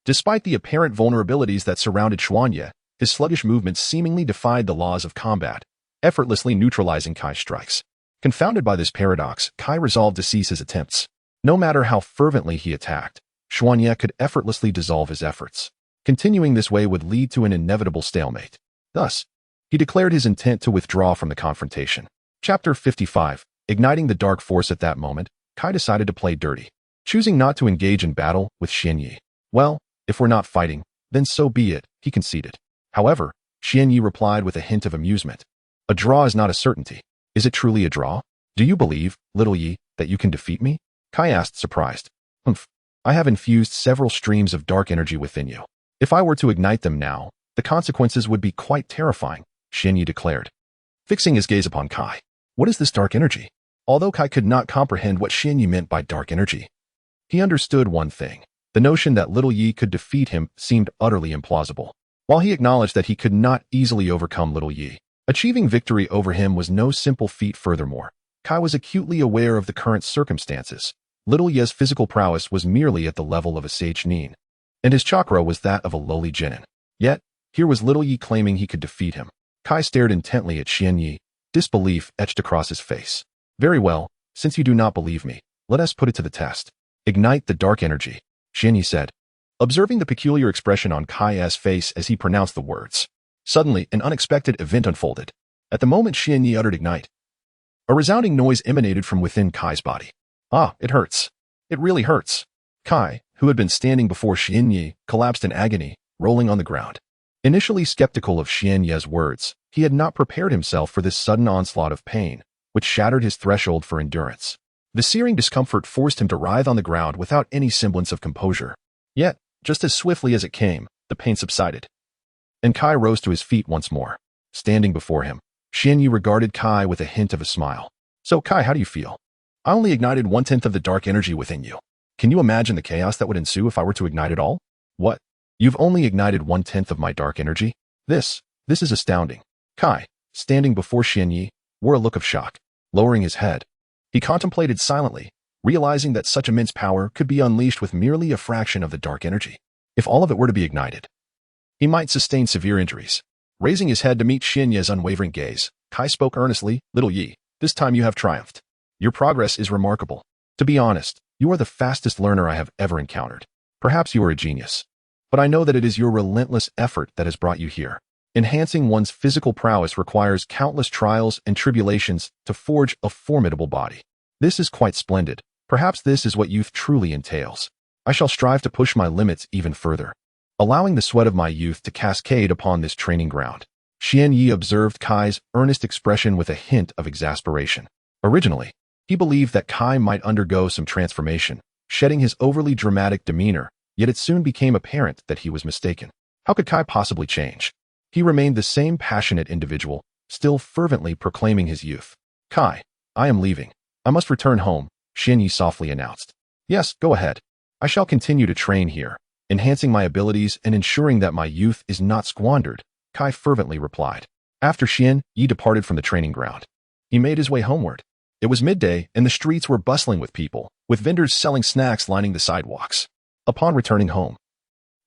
Despite the apparent vulnerabilities that surrounded Xuanya, his sluggish movements seemingly defied the laws of combat, effortlessly neutralizing Kai's strikes. Confounded by this paradox, Kai resolved to cease his attempts. No matter how fervently he attacked, Xuanya could effortlessly dissolve his efforts. Continuing this way would lead to an inevitable stalemate. Thus, he declared his intent to withdraw from the confrontation. Chapter 55. Igniting the dark force. At that moment, Kai decided to play dirty, choosing not to engage in battle with Xianyi. Well, if we're not fighting, then so be it, he conceded. However, Xianyi replied with a hint of amusement. A draw is not a certainty. Is it truly a draw? Do you believe, little Yi, that you can defeat me? Kai asked, surprised. I have infused several streams of dark energy within you. If I were to ignite them now, the consequences would be quite terrifying, Xianyi declared, fixing his gaze upon Kai. What is this dark energy? Although Kai could not comprehend what Xianyi meant by dark energy, he understood one thing. The notion that little Yi could defeat him seemed utterly implausible. While he acknowledged that he could not easily overcome little Yi, achieving victory over him was no simple feat. Furthermore, Kai was acutely aware of the current circumstances. Little Yi's physical prowess was merely at the level of a sage nin, and his chakra was that of a lowly genin. Yet, here was little Yi claiming he could defeat him. Kai stared intently at Xianyi, disbelief etched across his face. Very well, since you do not believe me, let us put it to the test. Ignite the dark energy, Xianyi said, observing the peculiar expression on Kai's face as he pronounced the words. Suddenly, an unexpected event unfolded. At the moment Xianyi uttered ignite, a resounding noise emanated from within Kai's body. Ah, it hurts. It really hurts. Kai, who had been standing before Xianyi, collapsed in agony, rolling on the ground. Initially skeptical of Xianyi's words, he had not prepared himself for this sudden onslaught of pain, which shattered his threshold for endurance. The searing discomfort forced him to writhe on the ground without any semblance of composure. Yet, just as swiftly as it came, the pain subsided, and Kai rose to his feet once more. Standing before him, Xianyi regarded Kai with a hint of a smile. So Kai, how do you feel? I only ignited 1/10 of the dark energy within you. Can you imagine the chaos that would ensue if I were to ignite it all? What? You've only ignited 1/10 of my dark energy? This is astounding. Kai, standing before Xianyi, wore a look of shock. Lowering his head, he contemplated silently, realizing that such immense power could be unleashed with merely a fraction of the dark energy. If all of it were to be ignited, he might sustain severe injuries. Raising his head to meet Xianyi's unwavering gaze, Kai spoke earnestly, Little Yi, this time you have triumphed. Your progress is remarkable. To be honest, you are the fastest learner I have ever encountered. Perhaps you are a genius, but I know that it is your relentless effort that has brought you here. Enhancing one's physical prowess requires countless trials and tribulations to forge a formidable body. This is quite splendid. Perhaps this is what youth truly entails. I shall strive to push my limits even further, allowing the sweat of my youth to cascade upon this training ground. Xianyi observed Kai's earnest expression with a hint of exasperation. Originally, he believed that Kai might undergo some transformation, shedding his overly dramatic demeanor, yet it soon became apparent that he was mistaken. How could Kai possibly change? He remained the same passionate individual, still fervently proclaiming his youth. Kai, I am leaving. I must return home, Xianyi softly announced. Yes, go ahead. I shall continue to train here, enhancing my abilities and ensuring that my youth is not squandered, Kai fervently replied. After Xianyi departed from the training ground, he made his way homeward. It was midday, and the streets were bustling with people, with vendors selling snacks lining the sidewalks. Upon returning home,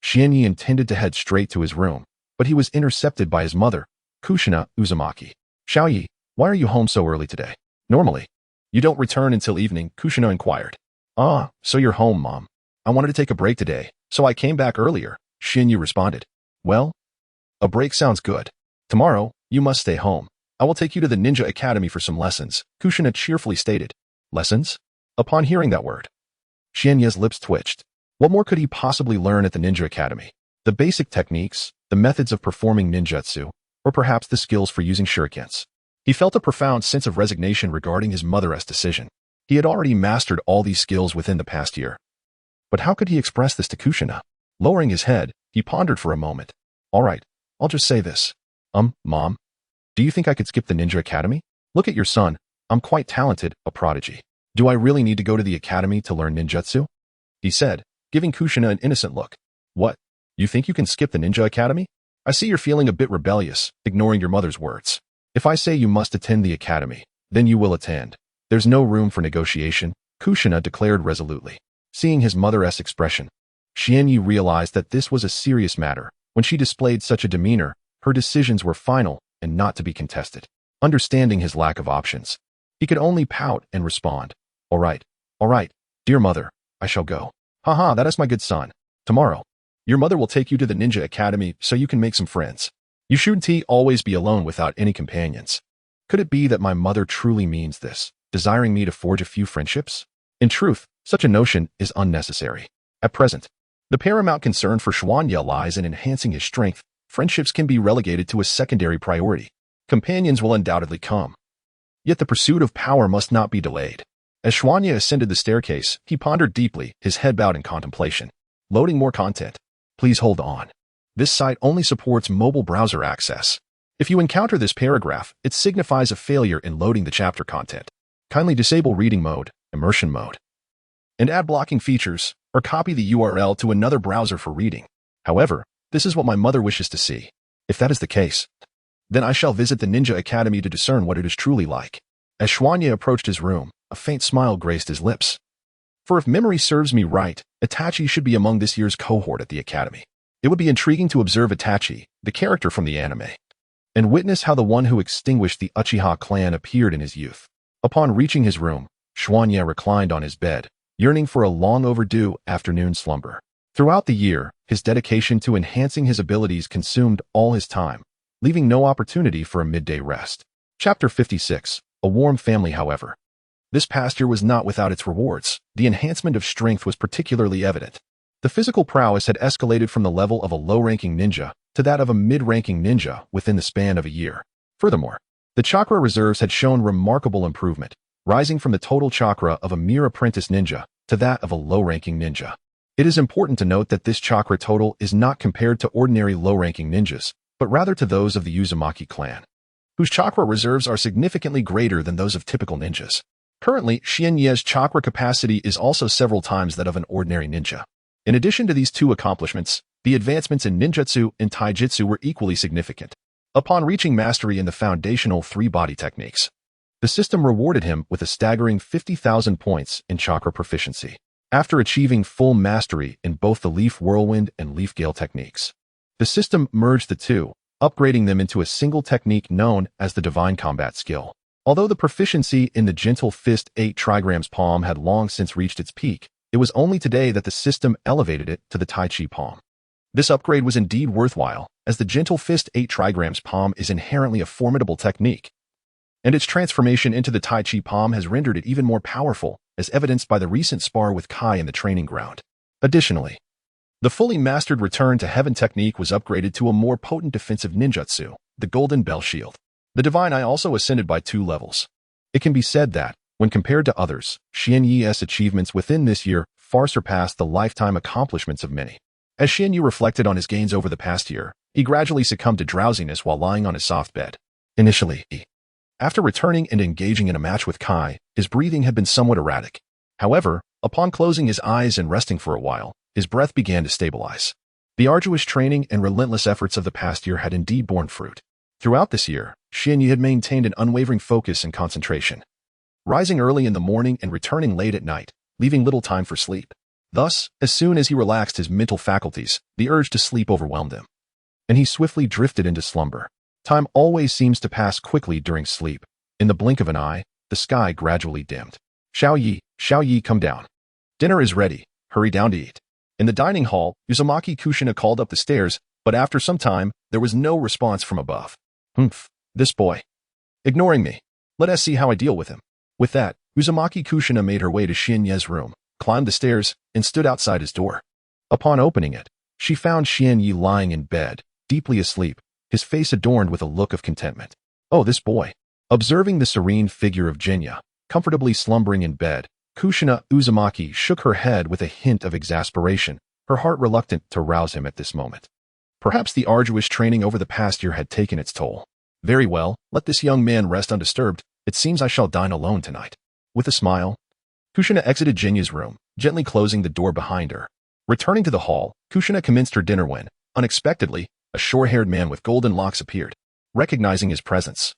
Xianyi intended to head straight to his room, but he was intercepted by his mother, Kushina Uzumaki. Xiaoyi, why are you home so early today? Normally, you don't return until evening, Kushina inquired. Ah, so you're home, Mom. I wanted to take a break today, so I came back earlier, Xianyi responded. Well, a break sounds good. Tomorrow, you must stay home. I will take you to the Ninja Academy for some lessons, Kushina cheerfully stated. Lessons? Upon hearing that word, Xianye's lips twitched. What more could he possibly learn at the Ninja Academy? The basic techniques, the methods of performing ninjutsu, or perhaps the skills for using shurikens. He felt a profound sense of resignation regarding his mother's decision. He had already mastered all these skills within the past year. But how could he express this to Kushina? Lowering his head, he pondered for a moment. All right, I'll just say this. Mom, do you think I could skip the Ninja Academy? Look at your son. I'm quite talented, a prodigy. Do I really need to go to the academy to learn ninjutsu? He said, giving Kushina an innocent look. What? You think you can skip the Ninja Academy? I see you're feeling a bit rebellious, ignoring your mother's words. If I say you must attend the academy, then you will attend. There's no room for negotiation, Kushina declared resolutely. Seeing his mother's expression, Xianyi realized that this was a serious matter. When she displayed such a demeanor, her decisions were final and not to be contested. Understanding his lack of options, he could only pout and respond. All right, dear mother, I shall go. Haha, that is my good son. Tomorrow, your mother will take you to the Ninja Academy so you can make some friends. You shouldn't always be alone without any companions. Could it be that my mother truly means this, desiring me to forge a few friendships? In truth, such a notion is unnecessary. At present, the paramount concern for Xuanye lies in enhancing his strength. Friendships can be relegated to a secondary priority. Companions will undoubtedly come. Yet the pursuit of power must not be delayed. As Xuanye ascended the staircase, he pondered deeply, his head bowed in contemplation. Loading more content. Please hold on. This site only supports mobile browser access. If you encounter this paragraph, it signifies a failure in loading the chapter content. Kindly disable reading mode, immersion mode, and ad blocking features, or copy the URL to another browser for reading. However, this is what my mother wishes to see. If that is the case, then I shall visit the Ninja Academy to discern what it is truly like. As Xuanye approached his room, a faint smile graced his lips. For if memory serves me right, Itachi should be among this year's cohort at the academy. It would be intriguing to observe Itachi, the character from the anime, and witness how the one who extinguished the Uchiha clan appeared in his youth. Upon reaching his room, Xuanye reclined on his bed, yearning for a long overdue afternoon slumber. Throughout the year, his dedication to enhancing his abilities consumed all his time, leaving no opportunity for a midday rest. Chapter 56. A warm family. However, this past year was not without its rewards. The enhancement of strength was particularly evident. The physical prowess had escalated from the level of a low-ranking ninja to that of a mid-ranking ninja within the span of a year. Furthermore, the chakra reserves had shown remarkable improvement, rising from the total chakra of a mere apprentice ninja to that of a low-ranking ninja. It is important to note that this chakra total is not compared to ordinary low-ranking ninjas, but rather to those of the Uzumaki clan, whose chakra reserves are significantly greater than those of typical ninjas. Currently, Xianye's chakra capacity is also several times that of an ordinary ninja. In addition to these two accomplishments, the advancements in ninjutsu and taijutsu were equally significant. Upon reaching mastery in the foundational three-body techniques, the system rewarded him with a staggering 50,000 points in chakra proficiency. After achieving full mastery in both the leaf whirlwind and leaf gale techniques, the system merged the two, upgrading them into a single technique known as the divine combat skill. Although the proficiency in the gentle fist 8 trigrams palm had long since reached its peak, it was only today that the system elevated it to the Tai Chi palm. This upgrade was indeed worthwhile, as the gentle fist 8 trigrams palm is inherently a formidable technique, and its transformation into the Tai Chi palm has rendered it even more powerful, as evidenced by the recent spar with Kai in the training ground. Additionally, the fully mastered return to heaven technique was upgraded to a more potent defensive ninjutsu, the golden bell shield. The divine eye also ascended by 2 levels. It can be said that, when compared to others, Xianye's achievements within this year far surpassed the lifetime accomplishments of many. As Xianye reflected on his gains over the past year, he gradually succumbed to drowsiness while lying on his soft bed. Initially, after returning and engaging in a match with Kai, his breathing had been somewhat erratic. However, upon closing his eyes and resting for a while, his breath began to stabilize. The arduous training and relentless efforts of the past year had indeed borne fruit. Throughout this year, Xianye had maintained an unwavering focus and concentration, rising early in the morning and returning late at night, leaving little time for sleep. Thus, as soon as he relaxed his mental faculties, the urge to sleep overwhelmed him, and he swiftly drifted into slumber. Time always seems to pass quickly during sleep. In the blink of an eye, the sky gradually dimmed. Xiao Yi, come down. Dinner is ready. Hurry down to eat. In the dining hall, Uzumaki Kushina called up the stairs, but after some time, there was no response from above. This boy. ignoring me. Let us see how I deal with him. With that, Uzumaki Kushina made her way to Shinye's room, climbed the stairs, and stood outside his door. Upon opening it, she found Shinye lying in bed, deeply asleep, his face adorned with a look of contentment. Oh, this boy. Observing the serene figure of Jinya, comfortably slumbering in bed, Kushina Uzumaki shook her head with a hint of exasperation, her heart reluctant to rouse him at this moment. Perhaps the arduous training over the past year had taken its toll. Very well, let this young man rest undisturbed. It seems I shall dine alone tonight. With a smile, Kushina exited Jinya's room, gently closing the door behind her. Returning to the hall, Kushina commenced her dinner when, unexpectedly, a short-haired man with golden locks appeared. Recognizing his presence,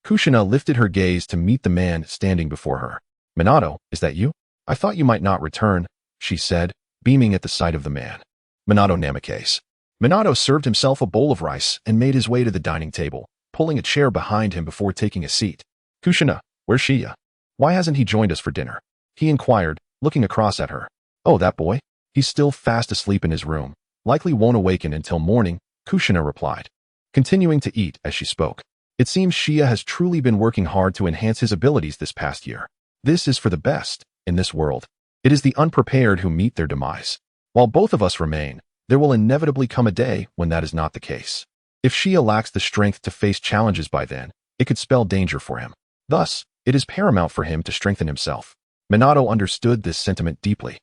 Kushina lifted her gaze to meet the man standing before her. Minato, is that you? I thought you might not return, she said, beaming at the sight of the man. Minato Namikaze. Minato served himself a bowl of rice and made his way to the dining table, pulling a chair behind him before taking a seat. Kushina, where's Shiya? Why hasn't he joined us for dinner? He inquired, looking across at her. Oh, that boy? He's still fast asleep in his room. Likely won't awaken until morning, Kushina replied, continuing to eat as she spoke. It seems Shiya has truly been working hard to enhance his abilities this past year. This is for the best, in this world. It is the unprepared who meet their demise. While both of us remain, there will inevitably come a day when that is not the case. If Shiya lacks the strength to face challenges by then, it could spell danger for him. Thus, it is paramount for him to strengthen himself. Minato understood this sentiment deeply.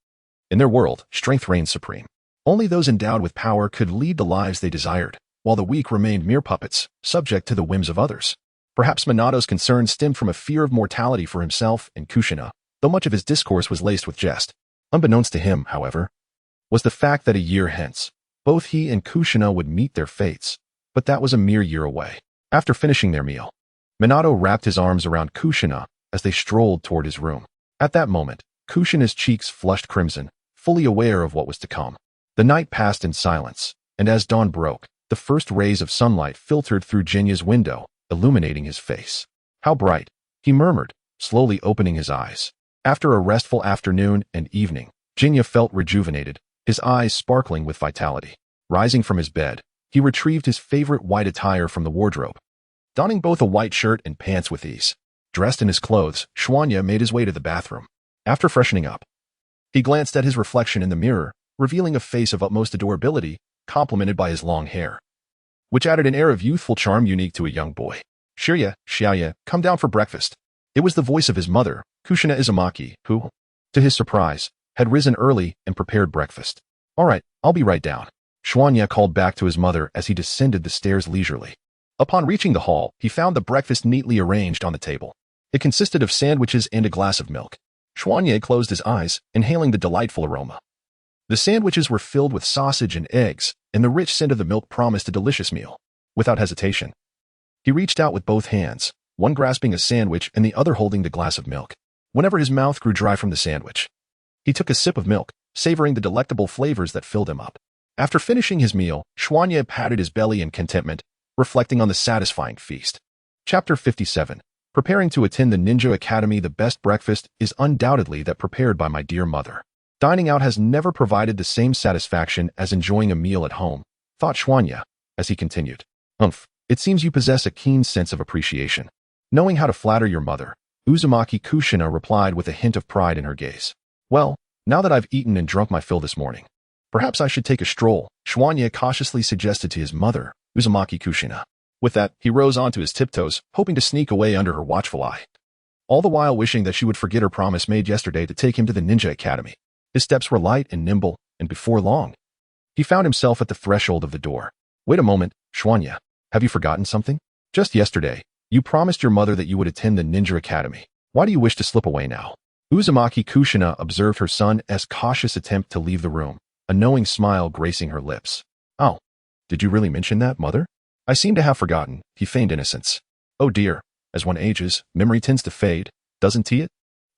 In their world, strength reigns supreme. Only those endowed with power could lead the lives they desired, while the weak remained mere puppets, subject to the whims of others. Perhaps Minato's concern stemmed from a fear of mortality for himself and Kushina, though much of his discourse was laced with jest. Unbeknownst to him, however, was the fact that a year hence, both he and Kushina would meet their fates, but that was a mere year away. After finishing their meal, Minato wrapped his arms around Kushina as they strolled toward his room. At that moment, Kushina's cheeks flushed crimson, fully aware of what was to come. The night passed in silence, and as dawn broke, the first rays of sunlight filtered through Jinya's window, illuminating his face. How bright, he murmured, slowly opening his eyes. After a restful afternoon and evening, Jinya felt rejuvenated, his eyes sparkling with vitality. Rising from his bed, he retrieved his favorite white attire from the wardrobe. Donning both a white shirt and pants with ease, dressed in his clothes, Xuanya made his way to the bathroom. After freshening up, he glanced at his reflection in the mirror, revealing a face of utmost adorability, complemented by his long hair, which added an air of youthful charm unique to a young boy. Shiya, come down for breakfast. It was the voice of his mother, Kushina Uzumaki, who, to his surprise, had risen early and prepared breakfast. All right, I'll be right down, Xuanya called back to his mother as he descended the stairs leisurely. Upon reaching the hall, he found the breakfast neatly arranged on the table. It consisted of sandwiches and a glass of milk. Xuanya closed his eyes, inhaling the delightful aroma. The sandwiches were filled with sausage and eggs, and the rich scent of the milk promised a delicious meal. Without hesitation, he reached out with both hands, one grasping a sandwich and the other holding the glass of milk. Whenever his mouth grew dry from the sandwich, he took a sip of milk, savoring the delectable flavors that filled him up. After finishing his meal, Xuanya patted his belly in contentment, reflecting on the satisfying feast. Chapter 57. Preparing to attend the Ninja Academy. The best breakfast is undoubtedly that prepared by my dear mother. Dining out has never provided the same satisfaction as enjoying a meal at home, thought Xuanya, as he continued. It seems you possess a keen sense of appreciation. Knowing how to flatter your mother, Uzumaki Kushina replied with a hint of pride in her gaze. Well, now that I've eaten and drunk my fill this morning, perhaps I should take a stroll, Xuanya cautiously suggested to his mother, Uzumaki Kushina. With that, he rose onto his tiptoes, hoping to sneak away under her watchful eye, all the while wishing that she would forget her promise made yesterday to take him to the Ninja Academy. His steps were light and nimble, and before long, he found himself at the threshold of the door. Wait a moment, Xuanya, have you forgotten something? Just yesterday, you promised your mother that you would attend the Ninja Academy. Why do you wish to slip away now? Uzumaki Kushina observed her son's cautious attempt to leave the room, a knowing smile gracing her lips. Oh, did you really mention that, mother? I seem to have forgotten, he feigned innocence. Oh dear, as one ages, memory tends to fade, doesn't it?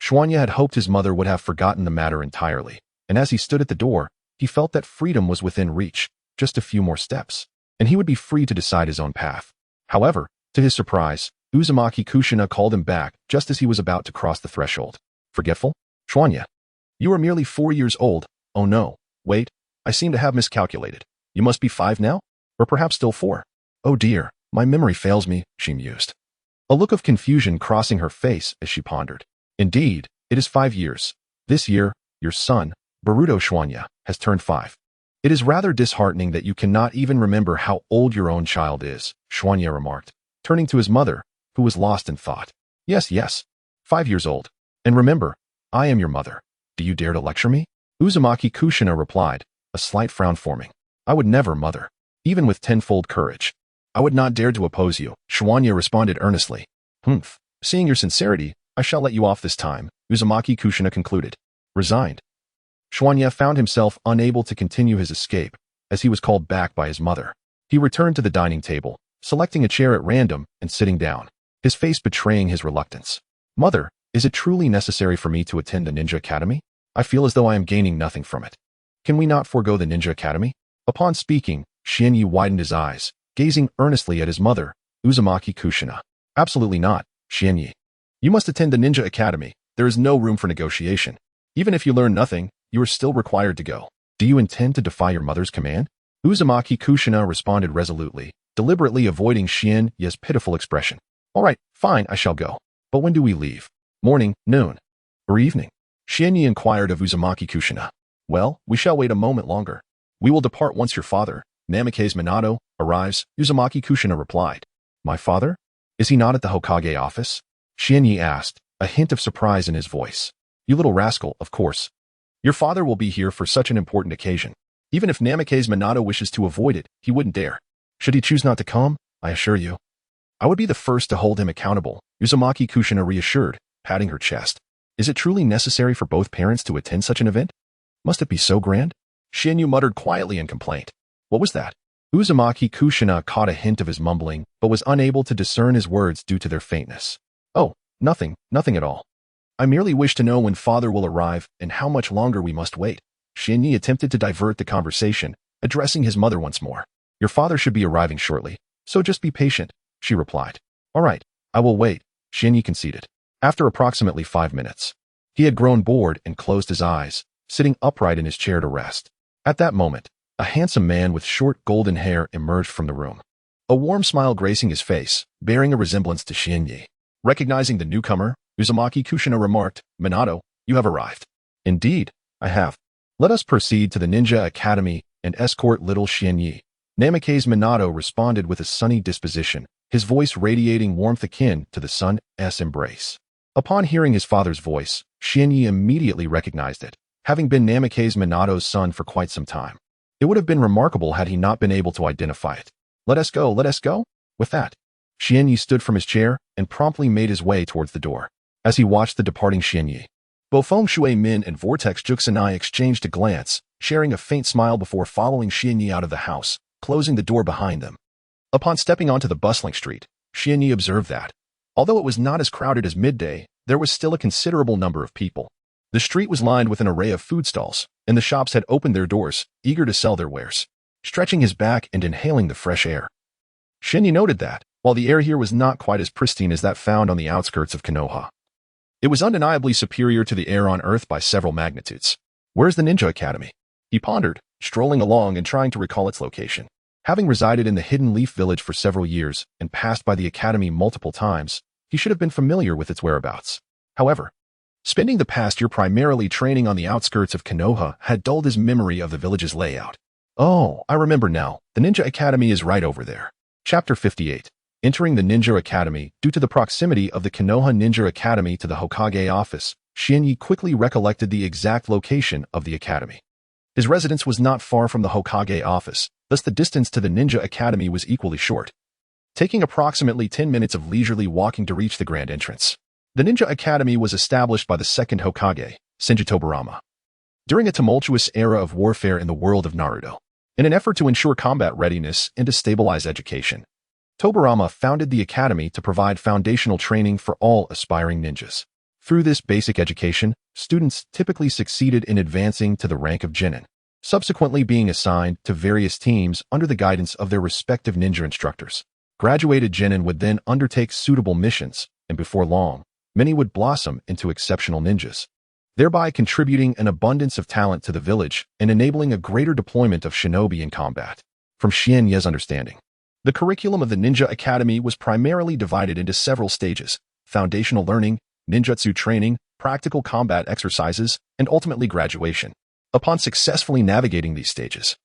Xuanya had hoped his mother would have forgotten the matter entirely, and as he stood at the door, he felt that freedom was within reach, just a few more steps, and he would be free to decide his own path. However, to his surprise, Uzumaki Kushina called him back just as he was about to cross the threshold. Forgetful? Xuanya, you are merely 4 years old. Oh no, wait, I seem to have miscalculated. You must be 5 now? Or perhaps still 4. Oh dear, my memory fails me, she mused. a look of confusion crossing her face as she pondered. Indeed, it is 5 years. This year, your son, Boruto Schwanya, has turned 5. It is rather disheartening that you cannot even remember how old your own child is, Schwanya remarked, turning to his mother, who was lost in thought. Yes, 5 years old. And remember, I am your mother. Do you dare to lecture me? Uzumaki Kushina replied, a slight frown forming. I would never, mother. Even with tenfold courage. I would not dare to oppose you, Schwanya responded earnestly. Humph. Seeing your sincerity, I shall let you off this time, Uzumaki Kushina concluded. Resigned. Schwanya found himself unable to continue his escape, as he was called back by his mother. He returned to the dining table, selecting a chair at random and sitting down, his face betraying his reluctance. Mother, is it truly necessary for me to attend the Ninja Academy? I feel as though I am gaining nothing from it. Can we not forego the Ninja Academy? Upon speaking, Xianyi widened his eyes, gazing earnestly at his mother, Uzumaki Kushina. Absolutely not, Xianyi. You must attend the Ninja Academy. There is no room for negotiation. Even if you learn nothing, you are still required to go. Do you intend to defy your mother's command? Uzumaki Kushina responded resolutely, deliberately avoiding Xianyi's pitiful expression. All right, fine, I shall go. But when do we leave? Morning, noon, or evening? Xianyi inquired of Uzumaki Kushina. Well, we shall wait a moment longer. We will depart once your father, Namikaze Minato, arrives, Uzumaki Kushina replied. My father? Is he not at the Hokage office? Xianyi asked, a hint of surprise in his voice. You little rascal, of course. Your father will be here for such an important occasion. Even if Namikaze Minato wishes to avoid it, he wouldn't dare. Should he choose not to come, I assure you, I would be the first to hold him accountable, Uzumaki Kushina reassured, patting her chest. Is it truly necessary for both parents to attend such an event? Must it be so grand? Xianyu muttered quietly in complaint. What was that? Uzumaki Kushina caught a hint of his mumbling, but was unable to discern his words due to their faintness. Oh, nothing at all. I merely wish to know when father will arrive and how much longer we must wait. Xianyi attempted to divert the conversation, addressing his mother once more. Your father should be arriving shortly, so just be patient, she replied. All right, I will wait, Xianyi conceded. After approximately 5 minutes, he had grown bored and closed his eyes, sitting upright in his chair to rest. At that moment, a handsome man with short golden hair emerged from the room. A warm smile gracing his face, bearing a resemblance to Xianyi. Recognizing the newcomer, Uzumaki Kushina remarked, Minato, you have arrived. Indeed, I have. Let us proceed to the Ninja Academy and escort little Xianyi. Namikaze Minato responded with a sunny disposition, his voice radiating warmth akin to the sun's embrace. Upon hearing his father's voice, Xianyi immediately recognized it, having been Namikaze Minato's son for quite some time. It would have been remarkable had he not been able to identify it. Let us go, let us go. With that, Xianyi stood from his chair and promptly made his way towards the door. As he watched the departing Xianyi, Bofeng Shui Min and Vortex Juxinai exchanged a glance, sharing a faint smile before following Xianyi out of the house, closing the door behind them. Upon stepping onto the bustling street, Xianyi observed that, although it was not as crowded as midday, there was still a considerable number of people. The street was lined with an array of food stalls, and the shops had opened their doors, eager to sell their wares. Stretching his back and inhaling the fresh air, Xianyi noted that, while the air here was not quite as pristine as that found on the outskirts of Konoha, it was undeniably superior to the air on Earth by several magnitudes. Where's the Ninja Academy? He pondered, strolling along and trying to recall its location. Having resided in the Hidden Leaf Village for several years and passed by the academy multiple times, he should have been familiar with its whereabouts. However, spending the past year primarily training on the outskirts of Konoha had dulled his memory of the village's layout. Oh, I remember now. The Ninja Academy is right over there. Chapter 58. Entering the Ninja Academy. Due to the proximity of the Konoha Ninja Academy to the Hokage office, Xianyi quickly recollected the exact location of the academy. His residence was not far from the Hokage office, thus the distance to the Ninja Academy was equally short, taking approximately 10 minutes of leisurely walking to reach the grand entrance. The Ninja Academy was established by the second Hokage, Senju Tobirama, during a tumultuous era of warfare in the world of Naruto. In an effort to ensure combat readiness and to stabilize education, Tobirama founded the academy to provide foundational training for all aspiring ninjas. Through this basic education, students typically succeeded in advancing to the rank of Genin, subsequently being assigned to various teams under the guidance of their respective ninja instructors. Graduated Genin would then undertake suitable missions, and before long, many would blossom into exceptional ninjas, thereby contributing an abundance of talent to the village and enabling a greater deployment of shinobi in combat. From Xianye's understanding, The curriculum of the Ninja Academy was primarily divided into several stages: foundational learning, ninjutsu training, practical combat exercises, and ultimately graduation. Upon successfully navigating these stages,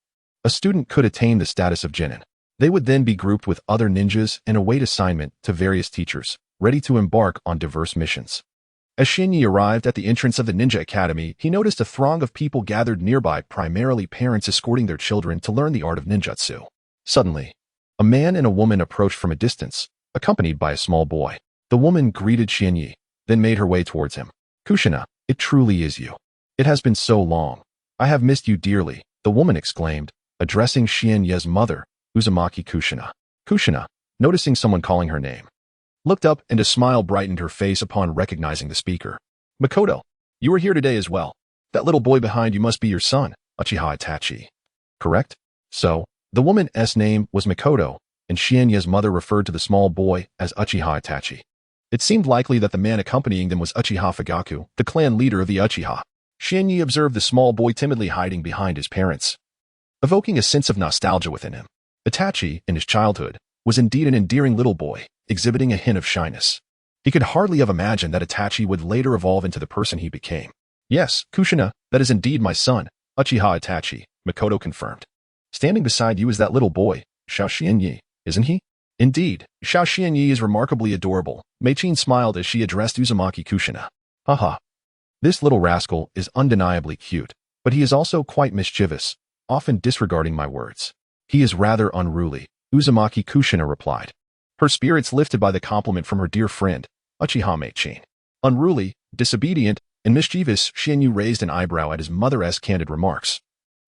a student could attain the status of Genin. They would then be grouped with other ninjas and await assignment to various teachers, ready to embark on diverse missions. As Shinyi arrived at the entrance of the Ninja Academy, he noticed a throng of people gathered nearby, primarily parents escorting their children to learn the art of ninjutsu. Suddenly, a man and a woman approached from a distance, accompanied by a small boy. The woman greeted Shinyi, then made her way towards him. "Kushina, it truly is you. It has been so long. I have missed you dearly," the woman exclaimed, addressing Shinyi's mother, Uzumaki Kushina. Kushina, noticing someone calling her name, looked up and a smile brightened her face upon recognizing the speaker. "Makoto, you are here today as well. That little boy behind you must be your son, Uchiha Itachi. Correct?" So, the woman's name was Makoto, and Shinya's mother referred to the small boy as Uchiha Itachi. It seemed likely that the man accompanying them was Uchiha Fugaku, the clan leader of the Uchiha. Shinyi observed the small boy timidly hiding behind his parents, evoking a sense of nostalgia within him. Itachi, in his childhood, was indeed an endearing little boy, exhibiting a hint of shyness. He could hardly have imagined that Itachi would later evolve into the person he became. "Yes, Kushina, that is indeed my son, Uchiha Itachi," Makoto confirmed. "Standing beside you is that little boy, Xiao Xianyi, isn't he?" "Indeed, Xiao Xianyi is remarkably adorable," Meichin smiled as she addressed Uzumaki Kushina. "Haha. This little rascal is undeniably cute, but he is also quite mischievous, often disregarding my words. He is rather unruly," Uzumaki Kushina replied, her spirits lifted by the compliment from her dear friend, Uchiha Meichin. Unruly, disobedient, and mischievous, Shinyu raised an eyebrow at his mother's candid remarks,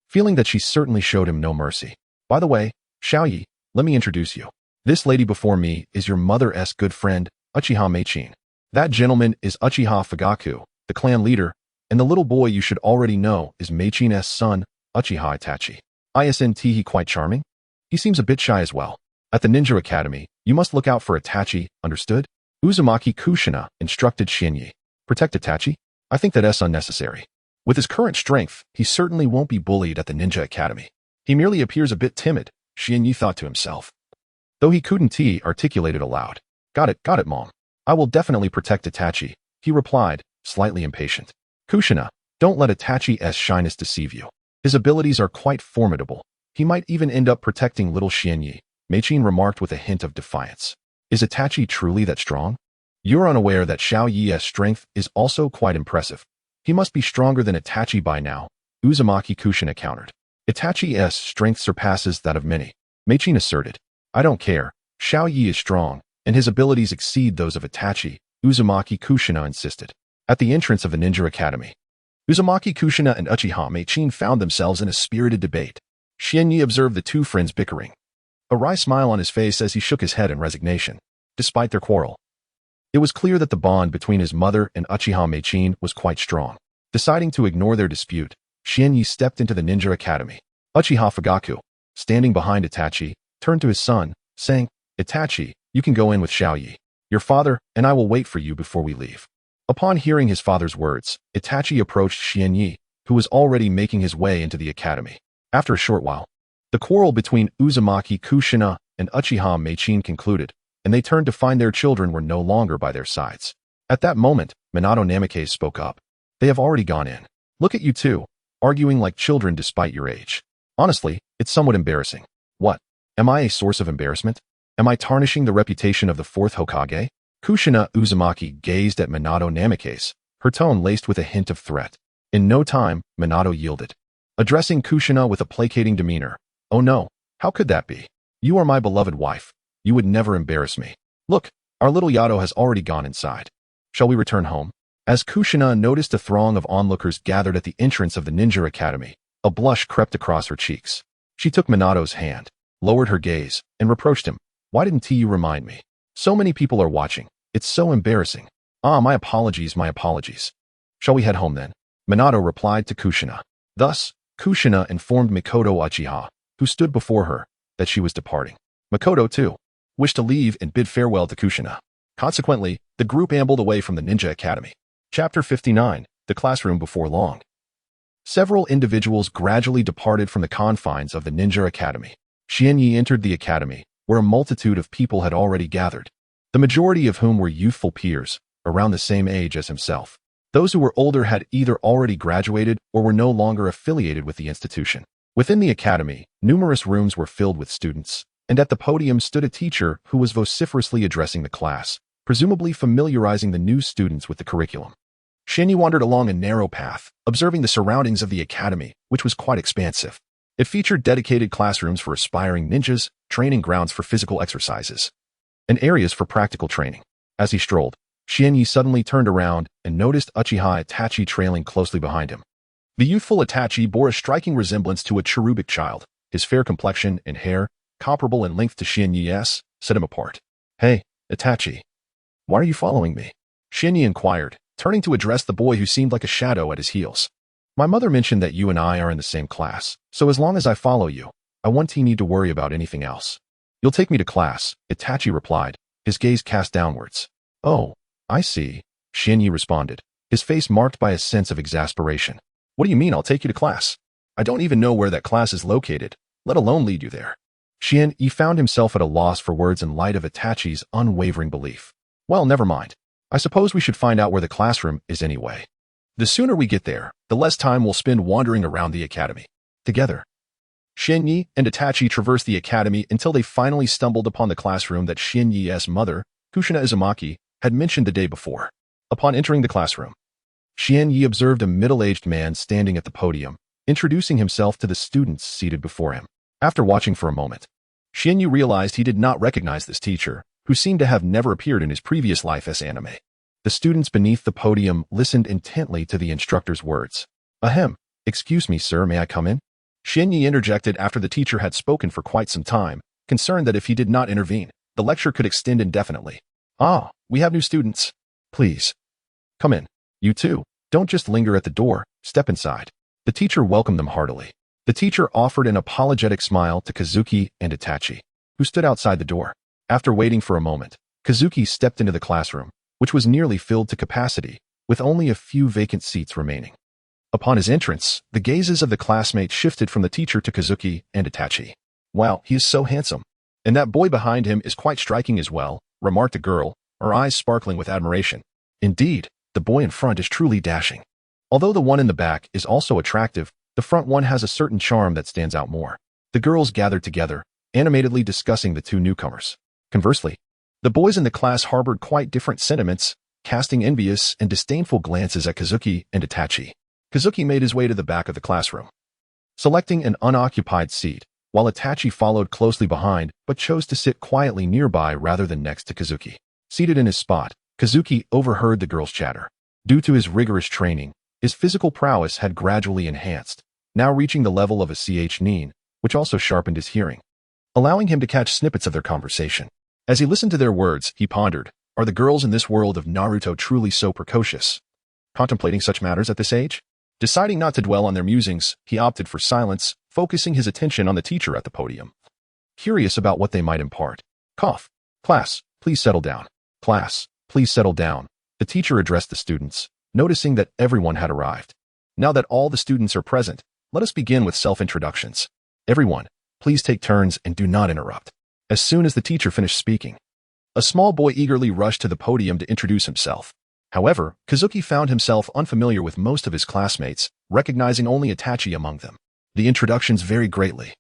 feeling that she certainly showed him no mercy. "By the way, Xiaoyi, let me introduce you. This lady before me is your mother's good friend, Uchiha Meichin. That gentleman is Uchiha Fugaku, the clan leader, and the little boy you should already know is Meichin's son, Uchiha Itachi. Isn't he quite charming? He seems a bit shy as well. At the Ninja Academy, you must look out for Itachi, understood?" Uzumaki Kushina instructed Shinyi. "Protect Itachi? I think that's unnecessary. With his current strength, he certainly won't be bullied at the Ninja Academy. He merely appears a bit timid," Shinyi thought to himself, though he couldn't articulate it aloud. Got it, Mom. I will definitely protect Itachi," he replied, slightly impatient. "Kushina, don't let Itachi's shyness deceive you. His abilities are quite formidable. He might even end up protecting little Shinyi," Meichin remarked with a hint of defiance. "Is Itachi truly that strong? You're unaware that Xiao Yi's strength is also quite impressive. He must be stronger than Itachi by now," Uzumaki Kushina countered. "Itachi's strength surpasses that of many," Meichin asserted. "I don't care. Xiao Yi is strong, and his abilities exceed those of Itachi," Uzumaki Kushina insisted. At the entrance of the Ninja Academy, Uzumaki Kushina and Uchiha Meichin found themselves in a spirited debate. Shinyi observed the two friends bickering, a wry smile on his face as he shook his head in resignation. Despite their quarrel, it was clear that the bond between his mother and Uchiha Meichin was quite strong. Deciding to ignore their dispute, Shinyi stepped into the Ninja Academy. Uchiha Fugaku, standing behind Itachi, turned to his son, saying, "Itachi, you can go in with Xiaoyi. Your father and I will wait for you before we leave." Upon hearing his father's words, Itachi approached Shinyi, who was already making his way into the academy. After a short while, the quarrel between Uzumaki Kushina and Uchiha Meichin concluded, and they turned to find their children were no longer by their sides. At that moment, Minato Namikaze spoke up. "They have already gone in. Look at you two, arguing like children despite your age. Honestly, it's somewhat embarrassing." "What? Am I a source of embarrassment? Am I tarnishing the reputation of the fourth Hokage?" Kushina Uzumaki gazed at Minato Namikaze, her tone laced with a hint of threat. In no time, Minato yielded, addressing Kushina with a placating demeanor. "Oh no, how could that be? You are my beloved wife. You would never embarrass me. Look, our little Yato has already gone inside. Shall we return home?" As Kushina noticed a throng of onlookers gathered at the entrance of the Ninja Academy, a blush crept across her cheeks. She took Minato's hand, lowered her gaze, and reproached him. "Why didn't you remind me? So many people are watching. It's so embarrassing." My apologies, my apologies. Shall we head home then?" Minato replied to Kushina. Thus, Kushina informed Mikoto Uchiha, who stood before her, that she was departing. Mikoto, too, wished to leave and bid farewell to Kushina. Consequently, the group ambled away from the Ninja Academy. Chapter 59, The Classroom Before Long. Several individuals gradually departed from the confines of the Ninja Academy. Shinyi entered the academy, where a multitude of people had already gathered, the majority of whom were youthful peers, around the same age as himself. Those who were older had either already graduated or were no longer affiliated with the institution. Within the academy, numerous rooms were filled with students, and at the podium stood a teacher who was vociferously addressing the class, presumably familiarizing the new students with the curriculum. Shinyi wandered along a narrow path, observing the surroundings of the academy, which was quite expansive. It featured dedicated classrooms for aspiring ninjas, training grounds for physical exercises, and areas for practical training. As he strolled, Shinyi suddenly turned around and noticed Uchiha Itachi trailing closely behind him. The youthful Itachi bore a striking resemblance to a cherubic child. His fair complexion and hair, comparable in length to Shinyi's, set him apart. "Hey, Itachi. Why are you following me?" Shinyi inquired, turning to address the boy who seemed like a shadow at his heels. "My mother mentioned that you and I are in the same class, so as long as I follow you, I won't need to worry about anything else." "You'll take me to class," Itachi replied, his gaze cast downwards. "Oh, I see," Shinyi responded, his face marked by a sense of exasperation. "What do you mean I'll take you to class? I don't even know where that class is located, let alone lead you there." Shinyi found himself at a loss for words in light of Itachi's unwavering belief. "Well, never mind. I suppose we should find out where the classroom is anyway. The sooner we get there, the less time we'll spend wandering around the academy together." Shinyi and Itachi traversed the academy until they finally stumbled upon the classroom that Shinyi's mother, Kushina Uzumaki, had mentioned the day before. Upon entering the classroom, Shinyi observed a middle-aged man standing at the podium, introducing himself to the students seated before him. After watching for a moment, Shinyi realized he did not recognize this teacher, who seemed to have never appeared in his previous life as anime. The students beneath the podium listened intently to the instructor's words. "Ahem, excuse me, sir, may I come in?" Shinyi interjected after the teacher had spoken for quite some time, concerned that if he did not intervene, the lecture could extend indefinitely. "Ah, we have new students. Please, come in. You too. Don't just linger at the door, step inside." The teacher welcomed them heartily. The teacher offered an apologetic smile to Kazuki and Itachi, who stood outside the door. After waiting for a moment, Kazuki stepped into the classroom, which was nearly filled to capacity, with only a few vacant seats remaining. Upon his entrance, the gazes of the classmates shifted from the teacher to Kazuki and Itachi. "Wow, he is so handsome. And that boy behind him is quite striking as well," remarked the girl, her eyes sparkling with admiration. "Indeed, the boy in front is truly dashing. Although the one in the back is also attractive, the front one has a certain charm that stands out more." The girls gathered together, animatedly discussing the two newcomers. Conversely, the boys in the class harbored quite different sentiments, casting envious and disdainful glances at Kazuki and Itachi. Kazuki made his way to the back of the classroom, selecting an unoccupied seat, while Itachi followed closely behind but chose to sit quietly nearby rather than next to Kazuki. Seated in his spot, Kazuki overheard the girls' chatter. Due to his rigorous training, his physical prowess had gradually enhanced, now reaching the level of a nin, which also sharpened his hearing, allowing him to catch snippets of their conversation. As he listened to their words, he pondered, are the girls in this world of Naruto truly so precocious? Contemplating such matters at this age? Deciding not to dwell on their musings, he opted for silence, focusing his attention on the teacher at the podium. Curious about what they might impart. Cough. "Class, please settle down. Class, please settle down." The teacher addressed the students, noticing that everyone had arrived. "Now that all the students are present, let us begin with self-introductions. Everyone, please take turns and do not interrupt." As soon as the teacher finished speaking, a small boy eagerly rushed to the podium to introduce himself. However, Kazuki found himself unfamiliar with most of his classmates, recognizing only Itachi among them. The introductions varied greatly.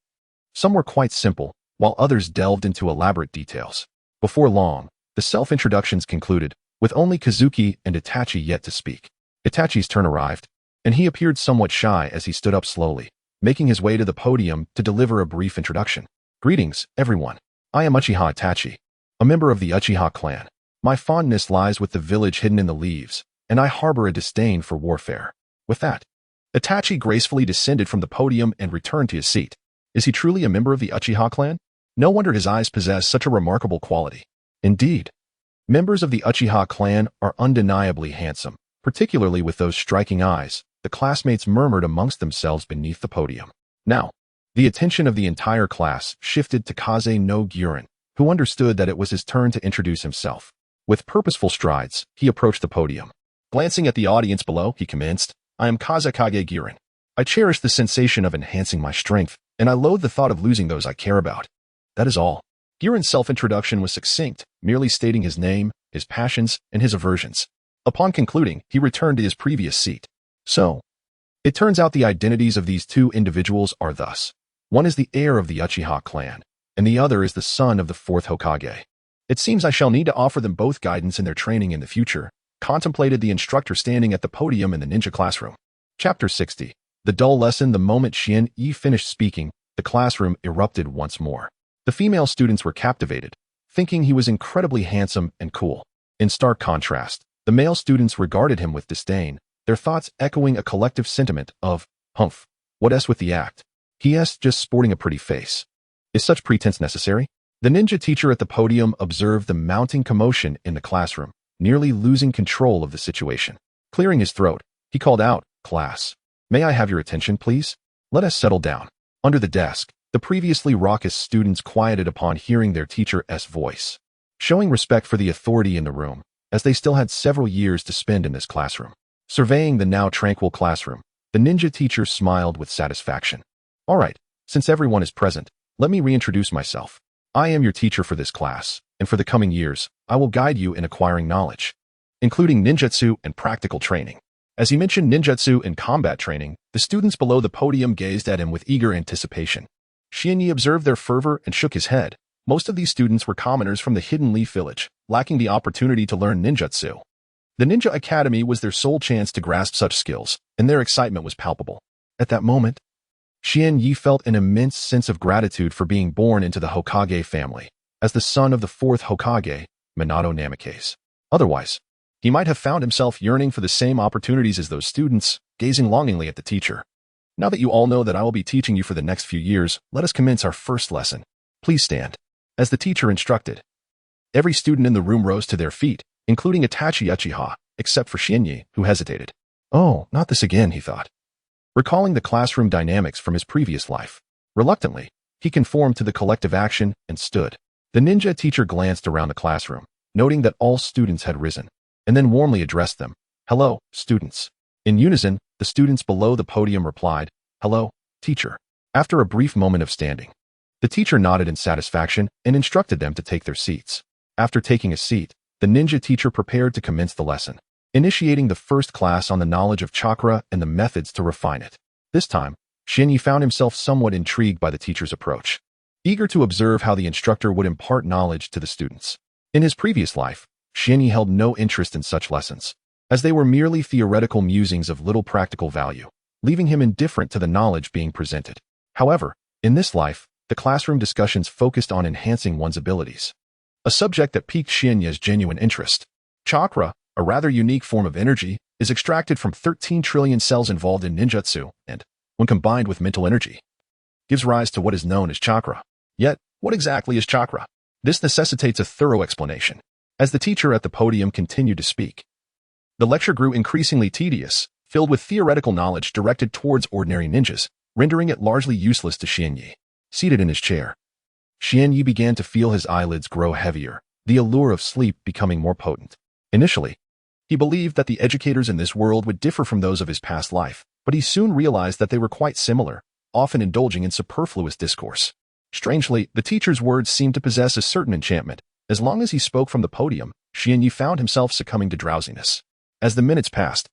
Some were quite simple, while others delved into elaborate details. Before long, the self-introductions concluded, with only Kazuki and Itachi yet to speak. Itachi's turn arrived, and he appeared somewhat shy as he stood up slowly, making his way to the podium to deliver a brief introduction. "Greetings, everyone. I am Uchiha Itachi, a member of the Uchiha clan. My fondness lies with the village hidden in the leaves, and I harbor a disdain for warfare." With that, Itachi gracefully descended from the podium and returned to his seat. Is he truly a member of the Uchiha clan? No wonder his eyes possess such a remarkable quality. Indeed, members of the Uchiha clan are undeniably handsome, particularly with those striking eyes, the classmates murmured amongst themselves beneath the podium. Now, the attention of the entire class shifted to Kaze no Gyurin, who understood that it was his turn to introduce himself. With purposeful strides, he approached the podium. Glancing at the audience below, he commenced, "I am Kazekage Gyurin. I cherish the sensation of enhancing my strength, and I loathe the thought of losing those I care about. That is all. Giran's self-introduction was succinct, merely stating his name, his passions, and his aversions. Upon concluding, he returned to his previous seat. So, it turns out the identities of these two individuals are thus. One is the heir of the Uchiha clan, and the other is the son of the fourth Hokage. It seems I shall need to offer them both guidance in their training in the future, contemplated the instructor standing at the podium in the ninja classroom. Chapter 60. The dull lesson. The moment Xian Yi finished speaking, the classroom erupted once more. The female students were captivated, thinking he was incredibly handsome and cool. In stark contrast, the male students regarded him with disdain, their thoughts echoing a collective sentiment of, humph, what's with the act? He's just sporting a pretty face. Is such pretense necessary? The ninja teacher at the podium observed the mounting commotion in the classroom, nearly losing control of the situation. Clearing his throat, he called out, "Class, may I have your attention, please? Let us settle down." Under the desk, the previously raucous students quieted upon hearing their teacher's voice, showing respect for the authority in the room, as they still had several years to spend in this classroom. Surveying the now tranquil classroom, the ninja teacher smiled with satisfaction. "All right, since everyone is present, let me reintroduce myself. I am your teacher for this class, and for the coming years, I will guide you in acquiring knowledge, including ninjutsu and practical training." As he mentioned ninjutsu and combat training, the students below the podium gazed at him with eager anticipation. Xian Yi observed their fervor and shook his head. Most of these students were commoners from the Hidden Leaf Village, lacking the opportunity to learn ninjutsu. The Ninja Academy was their sole chance to grasp such skills, and their excitement was palpable. At that moment, Xian Yi felt an immense sense of gratitude for being born into the Hokage family, as the son of the fourth Hokage, Minato Namikaze. Otherwise, he might have found himself yearning for the same opportunities as those students, gazing longingly at the teacher. "Now that you all know that I will be teaching you for the next few years, let us commence our first lesson. Please stand." As the teacher instructed, every student in the room rose to their feet, including Itachi Uchiha, except for Xian Yi, who hesitated. "Oh, not this again," he thought, recalling the classroom dynamics from his previous life. Reluctantly, he conformed to the collective action and stood. The ninja teacher glanced around the classroom, noting that all students had risen, and then warmly addressed them. "Hello, students." In unison, the students below the podium replied, "Hello, teacher." After a brief moment of standing, the teacher nodded in satisfaction and instructed them to take their seats. After taking a seat, the ninja teacher prepared to commence the lesson, initiating the first class on the knowledge of chakra and the methods to refine it. This time, Xian Yi found himself somewhat intrigued by the teacher's approach, eager to observe how the instructor would impart knowledge to the students. In his previous life, Xian Yi held no interest in such lessons, as they were merely theoretical musings of little practical value, leaving him indifferent to the knowledge being presented. However, in this life, the classroom discussions focused on enhancing one's abilities, a subject that piqued Xian Yi's genuine interest. Chakra, a rather unique form of energy, is extracted from 13 trillion cells involved in ninjutsu and, when combined with mental energy, gives rise to what is known as chakra. Yet, what exactly is chakra? This necessitates a thorough explanation. As the teacher at the podium continued to speak, the lecture grew increasingly tedious, filled with theoretical knowledge directed towards ordinary ninjas, rendering it largely useless to Xian Yi. Seated in his chair, Xian Yi began to feel his eyelids grow heavier, the allure of sleep becoming more potent. Initially, he believed that the educators in this world would differ from those of his past life, but he soon realized that they were quite similar, often indulging in superfluous discourse. Strangely, the teacher's words seemed to possess a certain enchantment. As long as he spoke from the podium, Xian Yi found himself succumbing to drowsiness. As the minutes passed,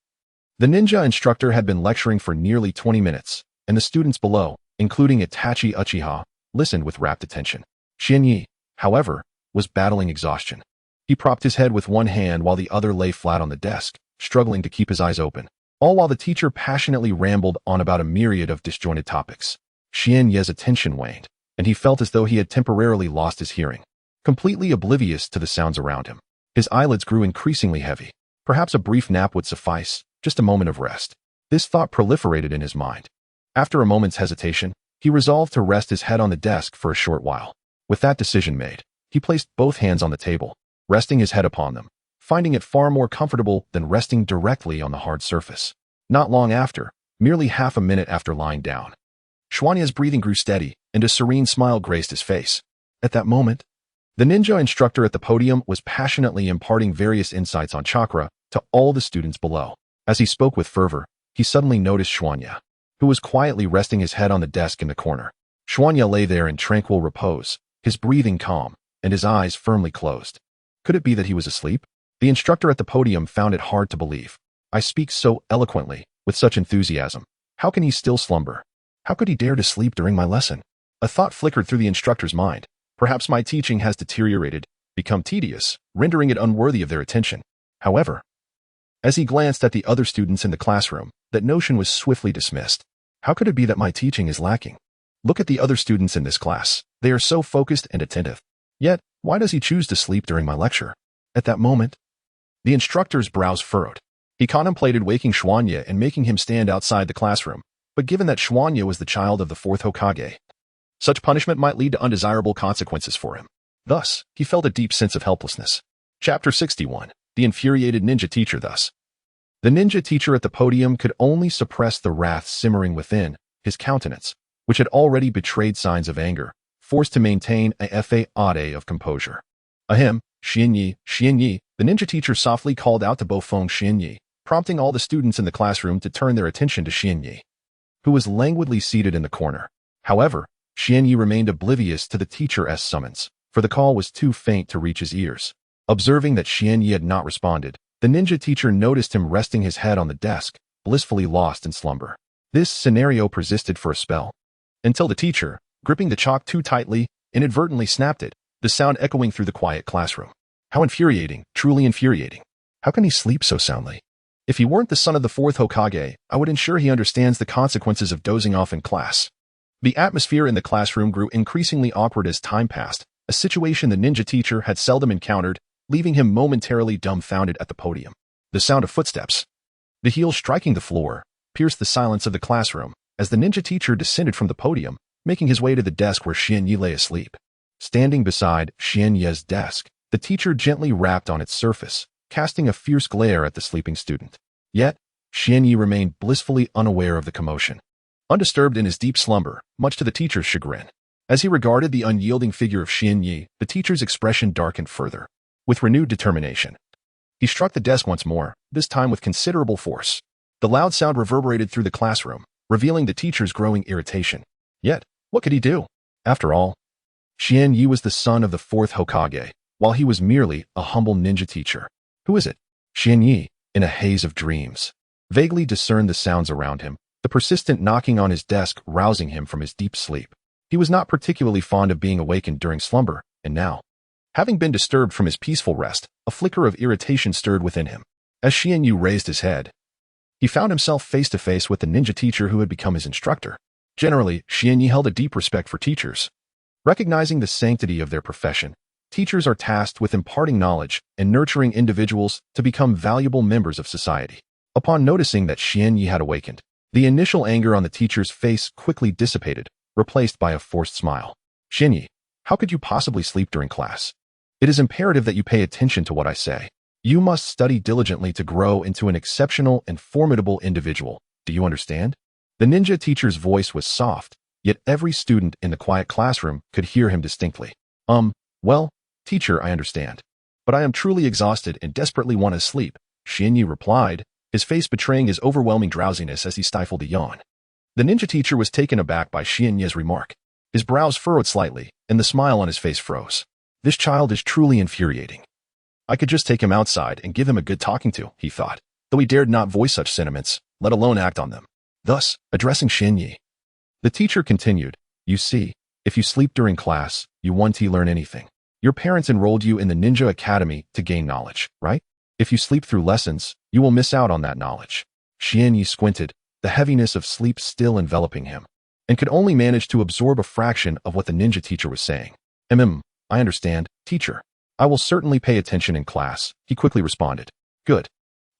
the ninja instructor had been lecturing for nearly 20 minutes, and the students below, including Itachi Uchiha, listened with rapt attention. Xian Yi, however, was battling exhaustion. He propped his head with one hand while the other lay flat on the desk, struggling to keep his eyes open, all while the teacher passionately rambled on about a myriad of disjointed topics. Xian Yi's attention waned, and he felt as though he had temporarily lost his hearing. Completely oblivious to the sounds around him, his eyelids grew increasingly heavy. Perhaps a brief nap would suffice, just a moment of rest. This thought proliferated in his mind. After a moment's hesitation, he resolved to rest his head on the desk for a short while. With that decision made, he placed both hands on the table, resting his head upon them, finding it far more comfortable than resting directly on the hard surface. Not long after, merely half a minute after lying down, Xuanya's breathing grew steady, and a serene smile graced his face. At that moment, the ninja instructor at the podium was passionately imparting various insights on chakra to all the students below. As he spoke with fervor, he suddenly noticed Xuanya, who was quietly resting his head on the desk in the corner. Xuanya lay there in tranquil repose, his breathing calm, and his eyes firmly closed. Could it be that he was asleep? The instructor at the podium found it hard to believe. I speak so eloquently, with such enthusiasm. How can he still slumber? How could he dare to sleep during my lesson? A thought flickered through the instructor's mind. Perhaps my teaching has deteriorated, become tedious, rendering it unworthy of their attention. However, as he glanced at the other students in the classroom, that notion was swiftly dismissed. How could it be that my teaching is lacking? Look at the other students in this class. They are so focused and attentive. Yet, why does he choose to sleep during my lecture? At that moment, the instructor's brows furrowed. He contemplated waking Xuanye and making him stand outside the classroom, but given that Xuanye was the child of the fourth Hokage, such punishment might lead to undesirable consequences for him. Thus, he felt a deep sense of helplessness. Chapter 61. The infuriated ninja teacher thus. The ninja teacher at the podium could only suppress the wrath simmering within his countenance, which had already betrayed signs of anger, forced to maintain a fade of composure. Ahem, Xianyi, Xianyi, the ninja teacher softly called out to Bofeng Xianyi, prompting all the students in the classroom to turn their attention to Xianyi, who was languidly seated in the corner. However, Xianyi remained oblivious to the teacher's summons, for the call was too faint to reach his ears. Observing that Xianyi had not responded, the ninja teacher noticed him resting his head on the desk, blissfully lost in slumber. This scenario persisted for a spell, until the teacher, gripping the chalk too tightly, inadvertently snapped it, the sound echoing through the quiet classroom. How infuriating, truly infuriating. How can he sleep so soundly? If he weren't the son of the fourth Hokage, I would ensure he understands the consequences of dozing off in class. The atmosphere in the classroom grew increasingly awkward as time passed, a situation the ninja teacher had seldom encountered, leaving him momentarily dumbfounded at the podium. The sound of footsteps, the heels striking the floor, pierced the silence of the classroom as the ninja teacher descended from the podium, making his way to the desk where Xianyi lay asleep. Standing beside Xianyi's desk, the teacher gently rapped on its surface, casting a fierce glare at the sleeping student. Yet, Xianyi remained blissfully unaware of the commotion, undisturbed in his deep slumber, much to the teacher's chagrin. As he regarded the unyielding figure of Xianyi, the teacher's expression darkened further. With renewed determination, he struck the desk once more, this time with considerable force. The loud sound reverberated through the classroom, revealing the teacher's growing irritation. Yet, what could he do? After all, Xianyi was the son of the fourth Hokage, while he was merely a humble ninja teacher. Who is it? Xianyi, in a haze of dreams, vaguely discerned the sounds around him, the persistent knocking on his desk rousing him from his deep sleep. He was not particularly fond of being awakened during slumber, and now, having been disturbed from his peaceful rest, a flicker of irritation stirred within him. As Xianyi raised his head, he found himself face to face with the ninja teacher who had become his instructor. Generally, Xianyi held a deep respect for teachers. Recognizing the sanctity of their profession, teachers are tasked with imparting knowledge and nurturing individuals to become valuable members of society. Upon noticing that Xianyi had awakened, the initial anger on the teacher's face quickly dissipated, replaced by a forced smile. Xianyi, how could you possibly sleep during class? It is imperative that you pay attention to what I say. You must study diligently to grow into an exceptional and formidable individual. Do you understand? The ninja teacher's voice was soft, yet every student in the quiet classroom could hear him distinctly. Well, teacher, I understand. But I am truly exhausted and desperately want to sleep, Xianyi replied, his face betraying his overwhelming drowsiness as he stifled a yawn. The ninja teacher was taken aback by Xianyi's remark. His brows furrowed slightly, and the smile on his face froze. This child is truly infuriating. I could just take him outside and give him a good talking to, he thought, though he dared not voice such sentiments, let alone act on them. Thus, addressing Xianyi, the teacher continued, you see, if you sleep during class, you won't learn anything. Your parents enrolled you in the Ninja Academy to gain knowledge, right? If you sleep through lessons, you will miss out on that knowledge. Xianyi squinted, the heaviness of sleep still enveloping him, and could only manage to absorb a fraction of what the ninja teacher was saying. I understand, teacher. I will certainly pay attention in class, he quickly responded. Good.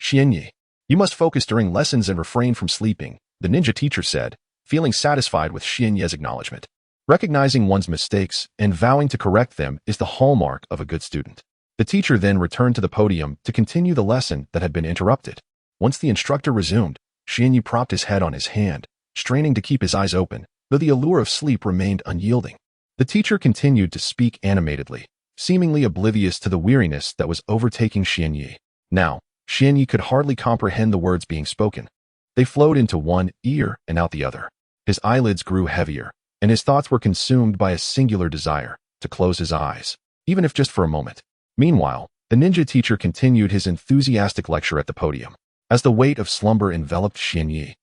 Xianyi, you must focus during lessons and refrain from sleeping, the ninja teacher said, feeling satisfied with Xianyi's acknowledgement. Recognizing one's mistakes and vowing to correct them is the hallmark of a good student. The teacher then returned to the podium to continue the lesson that had been interrupted. Once the instructor resumed, Xianyi propped his head on his hand, straining to keep his eyes open, though the allure of sleep remained unyielding. The teacher continued to speak animatedly, seemingly oblivious to the weariness that was overtaking Xianyi. Now, Xianyi could hardly comprehend the words being spoken. They flowed into one ear and out the other. His eyelids grew heavier, and his thoughts were consumed by a singular desire, to close his eyes, even if just for a moment. Meanwhile, the ninja teacher continued his enthusiastic lecture at the podium. As the weight of slumber enveloped Xianyi,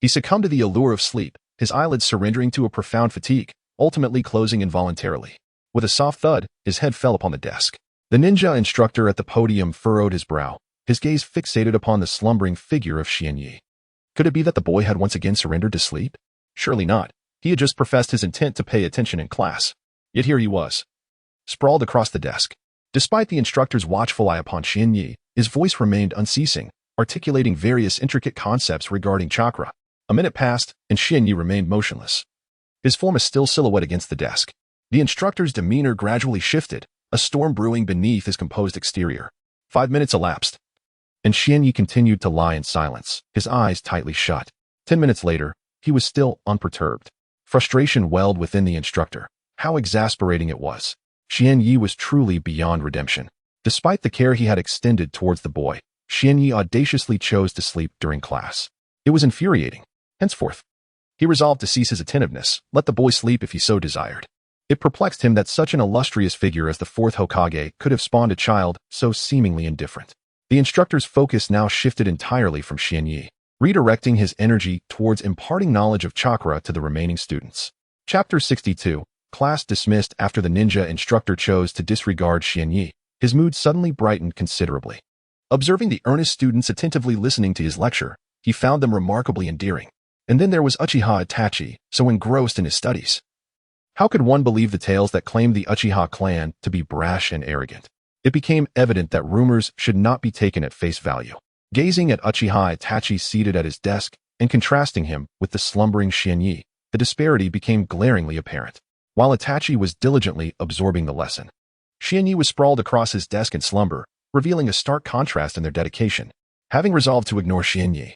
he succumbed to the allure of sleep, his eyelids surrendering to a profound fatigue, ultimately closing involuntarily. With a soft thud, his head fell upon the desk. The ninja instructor at the podium furrowed his brow, his gaze fixated upon the slumbering figure of Xianyi. Could it be that the boy had once again surrendered to sleep? Surely not. He had just professed his intent to pay attention in class. Yet here he was, sprawled across the desk. Despite the instructor's watchful eye upon Xianyi, his voice remained unceasing, articulating various intricate concepts regarding chakra. A minute passed, and Xianyi remained motionless, his form a still silhouette against the desk. The instructor's demeanor gradually shifted, a storm brewing beneath his composed exterior. 5 minutes elapsed, and Xianyi continued to lie in silence, his eyes tightly shut. 10 minutes later, he was still unperturbed. Frustration welled within the instructor. How exasperating it was. Xianyi was truly beyond redemption. Despite the care he had extended towards the boy, Xianyi audaciously chose to sleep during class. It was infuriating. Henceforth, he resolved to cease his attentiveness, let the boy sleep if he so desired. It perplexed him that such an illustrious figure as the fourth Hokage could have spawned a child so seemingly indifferent. The instructor's focus now shifted entirely from Xianyi, redirecting his energy towards imparting knowledge of chakra to the remaining students. Chapter 62. Class dismissed. After the ninja instructor chose to disregard Xianyi, his mood suddenly brightened considerably. Observing the earnest students attentively listening to his lecture, he found them remarkably endearing. And then there was Uchiha Itachi, so engrossed in his studies. How could one believe the tales that claimed the Uchiha clan to be brash and arrogant? It became evident that rumors should not be taken at face value. Gazing at Uchiha Itachi seated at his desk and contrasting him with the slumbering Xianyi, the disparity became glaringly apparent. While Itachi was diligently absorbing the lesson, Xianyi was sprawled across his desk in slumber, revealing a stark contrast in their dedication. Having resolved to ignore Xianyi,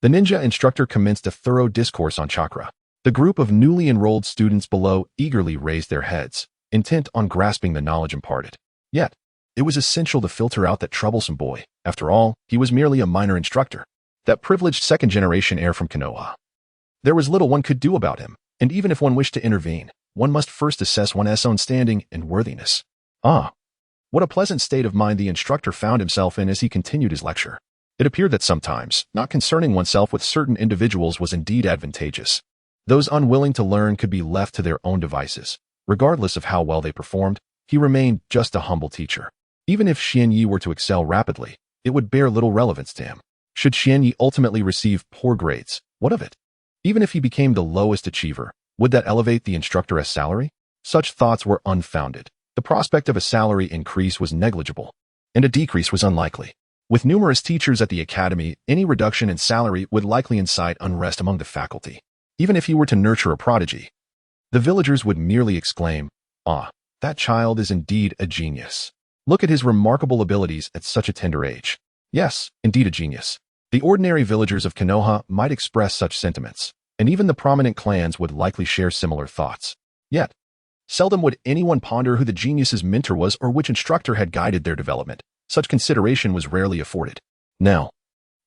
the ninja instructor commenced a thorough discourse on chakra. The group of newly enrolled students below eagerly raised their heads, intent on grasping the knowledge imparted. Yet, it was essential to filter out that troublesome boy. After all, he was merely a minor instructor, that privileged second-generation heir from Konoha. There was little one could do about him, and even if one wished to intervene, one must first assess one's own standing and worthiness. What a pleasant state of mind the instructor found himself in as he continued his lecture. It appeared that sometimes, not concerning oneself with certain individuals was indeed advantageous. Those unwilling to learn could be left to their own devices. Regardless of how well they performed, he remained just a humble teacher. Even if Xianyi were to excel rapidly, it would bear little relevance to him. Should Xianyi ultimately receive poor grades, what of it? Even if he became the lowest achiever, would that elevate the instructor's salary? Such thoughts were unfounded. The prospect of a salary increase was negligible, and a decrease was unlikely. With numerous teachers at the academy, any reduction in salary would likely incite unrest among the faculty. Even if he were to nurture a prodigy, the villagers would merely exclaim, that child is indeed a genius. Look at his remarkable abilities at such a tender age. Yes, indeed a genius. The ordinary villagers of Konoha might express such sentiments, and even the prominent clans would likely share similar thoughts. Yet, seldom would anyone ponder who the genius's mentor was or which instructor had guided their development. Such consideration was rarely afforded. Now,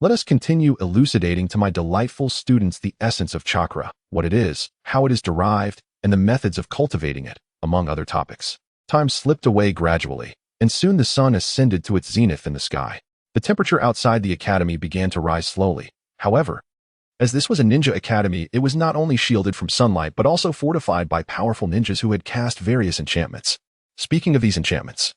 let us continue elucidating to my delightful students the essence of chakra, what it is, how it is derived, and the methods of cultivating it, among other topics. Time slipped away gradually, and soon the sun ascended to its zenith in the sky. The temperature outside the academy began to rise slowly. However, as this was a ninja academy, it was not only shielded from sunlight but also fortified by powerful ninjas who had cast various enchantments. Speaking of these enchantments,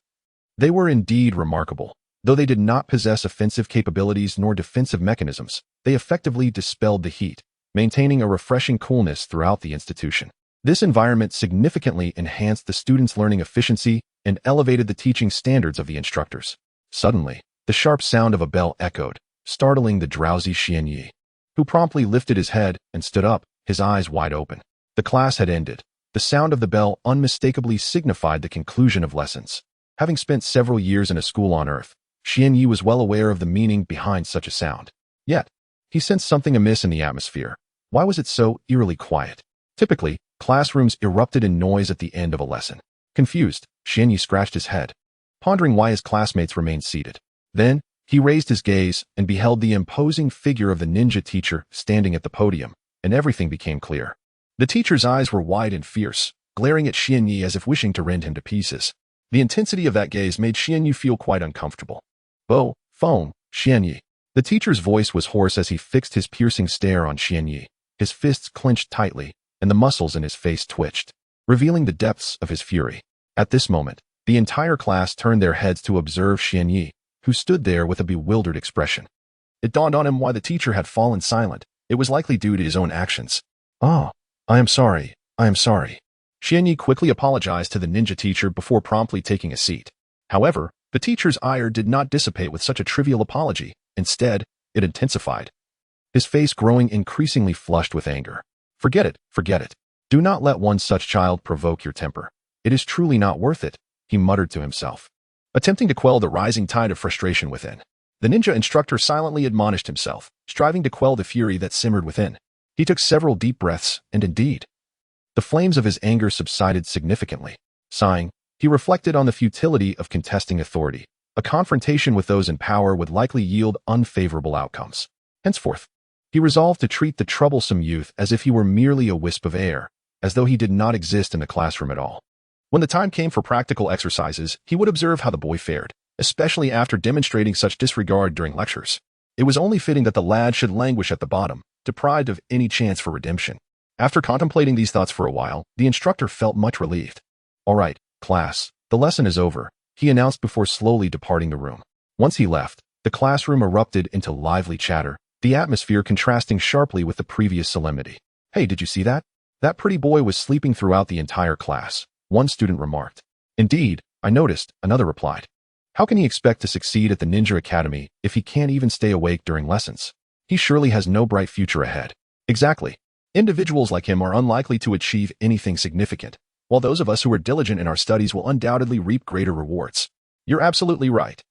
they were indeed remarkable. Though they did not possess offensive capabilities nor defensive mechanisms, they effectively dispelled the heat, maintaining a refreshing coolness throughout the institution. This environment significantly enhanced the students' learning efficiency and elevated the teaching standards of the instructors. Suddenly, the sharp sound of a bell echoed, startling the drowsy Xianyi, who promptly lifted his head and stood up, his eyes wide open. The class had ended. The sound of the bell unmistakably signified the conclusion of lessons. Having spent several years in a school on Earth, Xianyi was well aware of the meaning behind such a sound. Yet, he sensed something amiss in the atmosphere. Why was it so eerily quiet? Typically, classrooms erupted in noise at the end of a lesson. Confused, Xianyi scratched his head, pondering why his classmates remained seated. Then, he raised his gaze and beheld the imposing figure of the ninja teacher standing at the podium, and everything became clear. The teacher's eyes were wide and fierce, glaring at Xianyi as if wishing to rend him to pieces. The intensity of that gaze made Xianyi feel quite uncomfortable. Bo, Feng, Xianyi. The teacher's voice was hoarse as he fixed his piercing stare on Xianyi. His fists clenched tightly, and the muscles in his face twitched, revealing the depths of his fury. At this moment, the entire class turned their heads to observe Xianyi, who stood there with a bewildered expression. It dawned on him why the teacher had fallen silent. It was likely due to his own actions. "Oh, I am sorry. I am sorry." Xianyi quickly apologized to the ninja teacher before promptly taking a seat. However, the teacher's ire did not dissipate with such a trivial apology. Instead, it intensified, his face growing increasingly flushed with anger. Forget it, forget it. Do not let one such child provoke your temper. It is truly not worth it," he muttered to himself, attempting to quell the rising tide of frustration within. The ninja instructor silently admonished himself, striving to quell the fury that simmered within. He took several deep breaths, and indeed, the flames of his anger subsided significantly. Sighing, he reflected on the futility of contesting authority. A confrontation with those in power would likely yield unfavorable outcomes. Henceforth, he resolved to treat the troublesome youth as if he were merely a wisp of air, as though he did not exist in the classroom at all. When the time came for practical exercises, he would observe how the boy fared, especially after demonstrating such disregard during lectures. It was only fitting that the lad should languish at the bottom, deprived of any chance for redemption. After contemplating these thoughts for a while, the instructor felt much relieved. "All right, class, the lesson is over," he announced before slowly departing the room. Once he left, the classroom erupted into lively chatter, the atmosphere contrasting sharply with the previous solemnity. "Hey, did you see that? That pretty boy was sleeping throughout the entire class," one student remarked. "Indeed, I noticed," another replied. "How can he expect to succeed at the Ninja Academy if he can't even stay awake during lessons? He surely has no bright future ahead." Exactly. Individuals like him are unlikely to achieve anything significant, while those of us who are diligent in our studies will undoubtedly reap greater rewards. "You're absolutely right."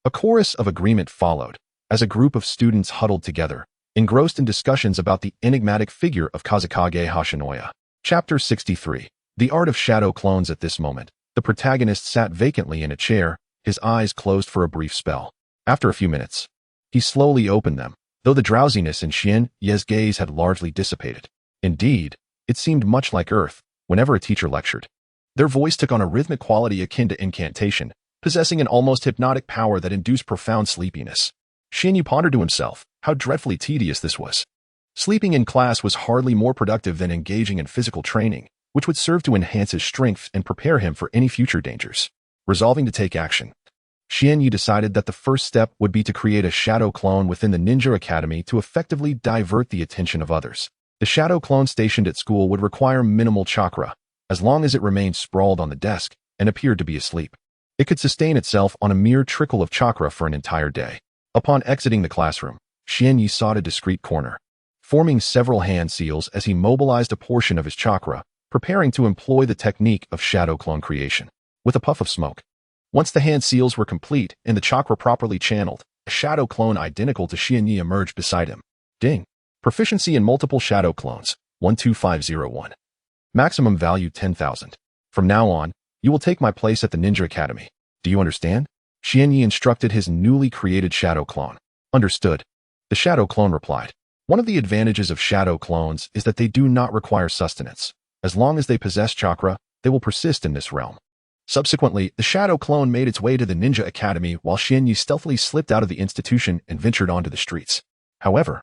A chorus of agreement followed, as a group of students huddled together, engrossed in discussions about the enigmatic figure of Kazekage Hashinoya. Chapter 63. The Art of Shadow Clones. At this moment, the protagonist sat vacantly in a chair, his eyes closed for a brief spell. After a few minutes, he slowly opened them, though the drowsiness in Xian Ye's gaze had largely dissipated. Indeed, it seemed much like Earth whenever a teacher lectured. Their voice took on a rhythmic quality akin to incantation, possessing an almost hypnotic power that induced profound sleepiness. Xianyu pondered to himself how dreadfully tedious this was. Sleeping in class was hardly more productive than engaging in physical training, which would serve to enhance his strength and prepare him for any future dangers. Resolving to take action, Xianyu decided that the first step would be to create a shadow clone within the Ninja Academy to effectively divert the attention of others. The shadow clone stationed at school would require minimal chakra, as long as it remained sprawled on the desk and appeared to be asleep. It could sustain itself on a mere trickle of chakra for an entire day. Upon exiting the classroom, Xianyu sought a discreet corner, forming several hand seals as he mobilized a portion of his chakra, preparing to employ the technique of shadow clone creation. With a puff of smoke, once the hand seals were complete and the chakra properly channeled, a shadow clone identical to Xianyu emerged beside him. Ding. Proficiency in multiple shadow clones, 12501. Maximum value 10,000. From now on, you will take my place at the Ninja Academy. Do you understand? Xianyu instructed his newly created shadow clone. Understood. The shadow clone replied. One of the advantages of shadow clones is that they do not require sustenance. As long as they possess chakra, they will persist in this realm. Subsequently, the shadow clone made its way to the Ninja Academy while Xianyu stealthily slipped out of the institution and ventured onto the streets. However,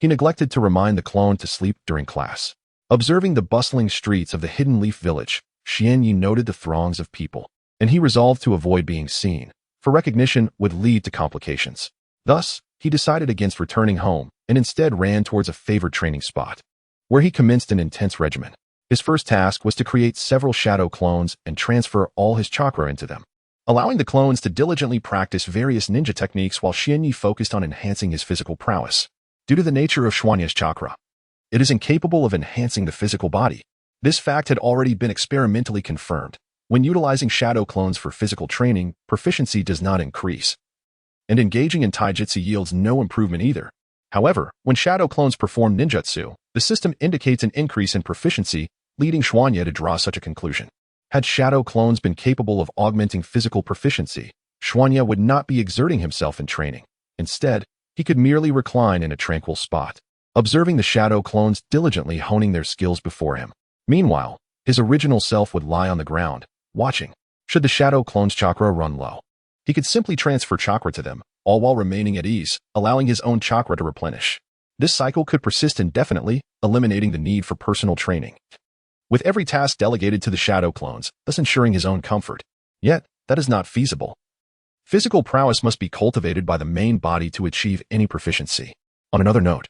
he neglected to remind the clone to sleep during class. Observing the bustling streets of the Hidden Leaf Village, Xianyu noted the throngs of people, and he resolved to avoid being seen, for recognition would lead to complications. Thus, he decided against returning home and instead ran towards a favored training spot, where he commenced an intense regimen. His first task was to create several shadow clones and transfer all his chakra into them, allowing the clones to diligently practice various ninja techniques while Xianyu focused on enhancing his physical prowess. Due to the nature of Xuanya's chakra, it is incapable of enhancing the physical body. This fact had already been experimentally confirmed. When utilizing shadow clones for physical training, proficiency does not increase, and engaging in taijutsu yields no improvement either. However, when shadow clones perform ninjutsu, the system indicates an increase in proficiency, leading Xuanya to draw such a conclusion. Had shadow clones been capable of augmenting physical proficiency, Xuanya would not be exerting himself in training. Instead, he could merely recline in a tranquil spot, observing the shadow clones diligently honing their skills before him. Meanwhile, His original self would lie on the ground, watching. Should the shadow clone's chakra run low, he could simply transfer chakra to them, all while remaining at ease, allowing his own chakra to replenish. This cycle could persist indefinitely, eliminating the need for personal training, with every task delegated to the shadow clones, thus ensuring his own comfort. Yet, that is not feasible. Physical prowess must be cultivated by the main body to achieve any proficiency. On another note,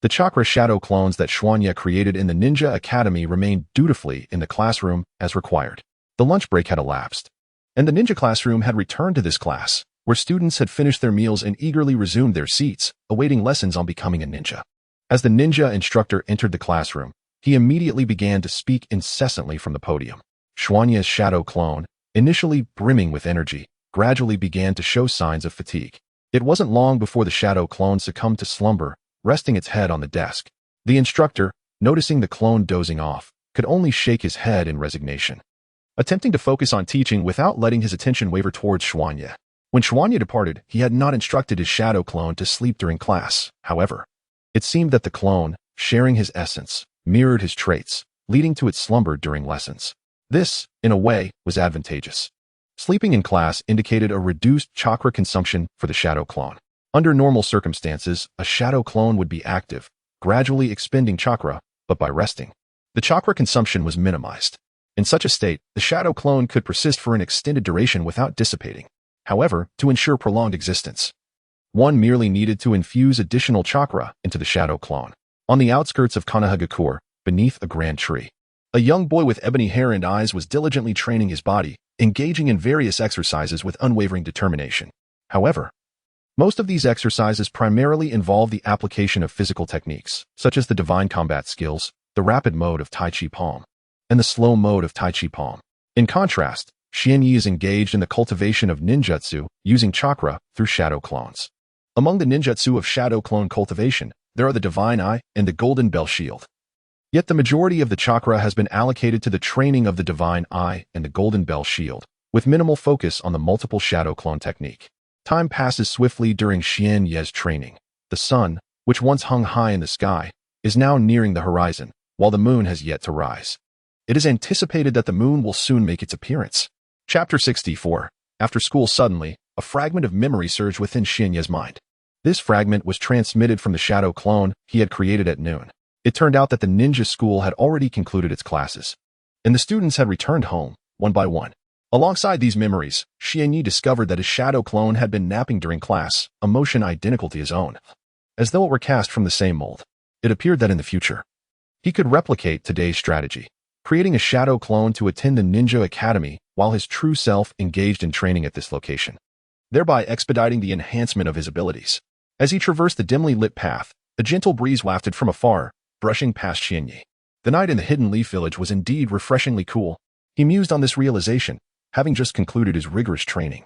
the chakra shadow clones that Xuanya created in the Ninja Academy remained dutifully in the classroom as required. The lunch break had elapsed, and the ninja classroom had returned to this class, where students had finished their meals and eagerly resumed their seats, awaiting lessons on becoming a ninja. As the ninja instructor entered the classroom, he immediately began to speak incessantly from the podium. Xuanya's shadow clone, initially brimming with energy, gradually began to show signs of fatigue. It wasn't long before the shadow clone succumbed to slumber, resting its head on the desk. The instructor, noticing the clone dozing off, could only shake his head in resignation, attempting to focus on teaching without letting his attention waver towards Xuanya. When Xuanya departed, he had not instructed his shadow clone to sleep during class. However, it seemed that the clone, sharing his essence, mirrored his traits, leading to its slumber during lessons. This, in a way, was advantageous. Sleeping in class indicated a reduced chakra consumption for the shadow clone. Under normal circumstances, a shadow clone would be active, gradually expending chakra, but by resting, the chakra consumption was minimized. In such a state, the shadow clone could persist for an extended duration without dissipating. However, to ensure prolonged existence, one merely needed to infuse additional chakra into the shadow clone. On the outskirts of Konohagakure, beneath a grand tree, a young boy with ebony hair and eyes was diligently training his body, engaging in various exercises with unwavering determination. However, most of these exercises primarily involve the application of physical techniques, such as the divine combat skills, the rapid mode of Tai Chi Palm, and the slow mode of Tai Chi Palm. In contrast, Xianyi is engaged in the cultivation of ninjutsu, using chakra through shadow clones. Among the ninjutsu of shadow clone cultivation, there are the divine eye and the golden bell shield. Yet the majority of the chakra has been allocated to the training of the divine eye and the golden bell shield, with minimal focus on the multiple shadow clone technique. Time passes swiftly during Xianyi's training. The sun, which once hung high in the sky, is now nearing the horizon, while the moon has yet to rise. It is anticipated that the moon will soon make its appearance. Chapter 64. After school suddenly, a fragment of memory surged within Xianyi's mind. This fragment was transmitted from the shadow clone he had created at noon. It turned out that the ninja school had already concluded its classes, and the students had returned home, one by one. Alongside these memories, Xianyi discovered that his shadow clone had been napping during class, a motion identical to his own. As though it were cast from the same mold, it appeared that in the future, he could replicate today's strategy, creating a shadow clone to attend the Ninja Academy while his true self engaged in training at this location, thereby expediting the enhancement of his abilities. As he traversed the dimly lit path, a gentle breeze wafted from afar, brushing past Xianyi. The night in the Hidden Leaf Village was indeed refreshingly cool. He mused on this realization, having just concluded his rigorous training.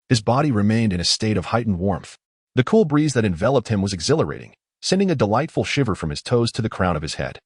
His body remained in a state of heightened warmth. The cool breeze that enveloped him was exhilarating, sending a delightful shiver from his toes to the crown of his head.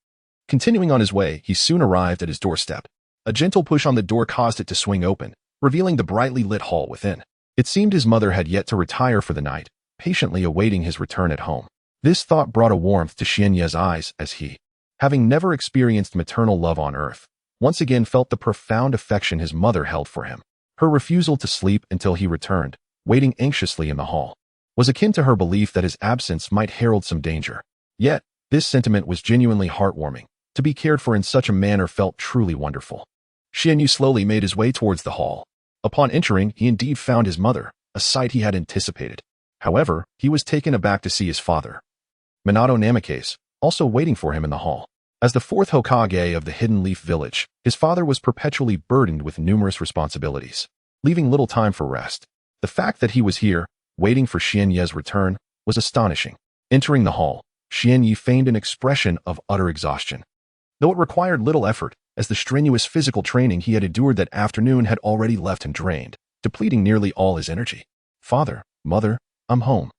Continuing on his way, he soon arrived at his doorstep. A gentle push on the door caused it to swing open, revealing the brightly lit hall within. It seemed his mother had yet to retire for the night, patiently awaiting his return at home. This thought brought a warmth to Xianyi's eyes as he, having never experienced maternal love on earth, once again felt the profound affection his mother held for him. Her refusal to sleep until he returned, waiting anxiously in the hall, was akin to her belief that his absence might herald some danger. Yet, this sentiment was genuinely heartwarming. To be cared for in such a manner felt truly wonderful. Xianyi slowly made his way towards the hall. Upon entering, he indeed found his mother, a sight he had anticipated. However, he was taken aback to see his father, Minato Namikaze, also waiting for him in the hall. As the fourth Hokage of the Hidden Leaf Village, his father was perpetually burdened with numerous responsibilities, leaving little time for rest. The fact that he was here, waiting for Xianyi's return, was astonishing. Entering the hall, Xianyi feigned an expression of utter exhaustion, though it required little effort, as the strenuous physical training he had endured that afternoon had already left him drained, depleting nearly all his energy. "Father, mother, I'm home,"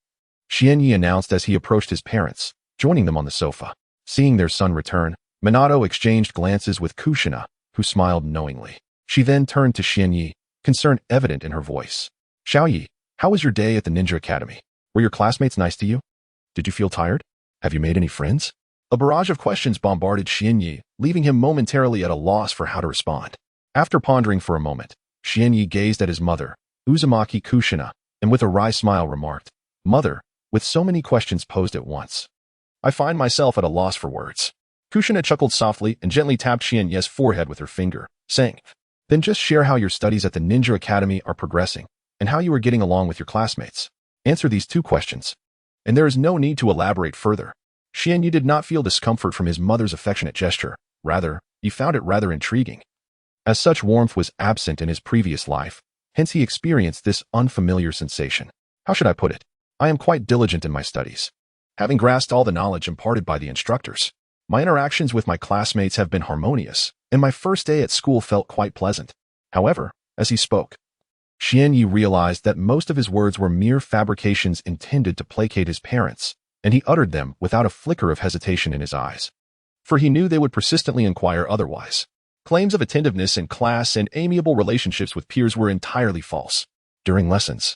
Xianyi announced as he approached his parents, joining them on the sofa. Seeing their son return, Minato exchanged glances with Kushina, who smiled knowingly. She then turned to Xianyi, concern evident in her voice. "Xiaoyi, how was your day at the Ninja Academy? Were your classmates nice to you? Did you feel tired? Have you made any friends?" A barrage of questions bombarded Xianyi, leaving him momentarily at a loss for how to respond. After pondering for a moment, Xianyi gazed at his mother, Uzumaki Kushina, and with a wry smile remarked, "Mother, with so many questions posed at once, I find myself at a loss for words." Kushina chuckled softly and gently tapped Xianyi's forehead with her finger, saying, "Then just share how your studies at the Ninja Academy are progressing, and how you are getting along with your classmates. Answer these 2 questions, and there is no need to elaborate further." Xianyi did not feel discomfort from his mother's affectionate gesture. Rather, he found it rather intriguing, as such warmth was absent in his previous life, hence he experienced this unfamiliar sensation. How should I put it? I am quite diligent in my studies, having grasped all the knowledge imparted by the instructors. My interactions with my classmates have been harmonious, and my first day at school felt quite pleasant. However, as he spoke, Xianyi realized that most of his words were mere fabrications intended to placate his parents, and he uttered them without a flicker of hesitation in his eyes, for he knew they would persistently inquire otherwise. Claims of attentiveness in class and amiable relationships with peers were entirely false. During lessons,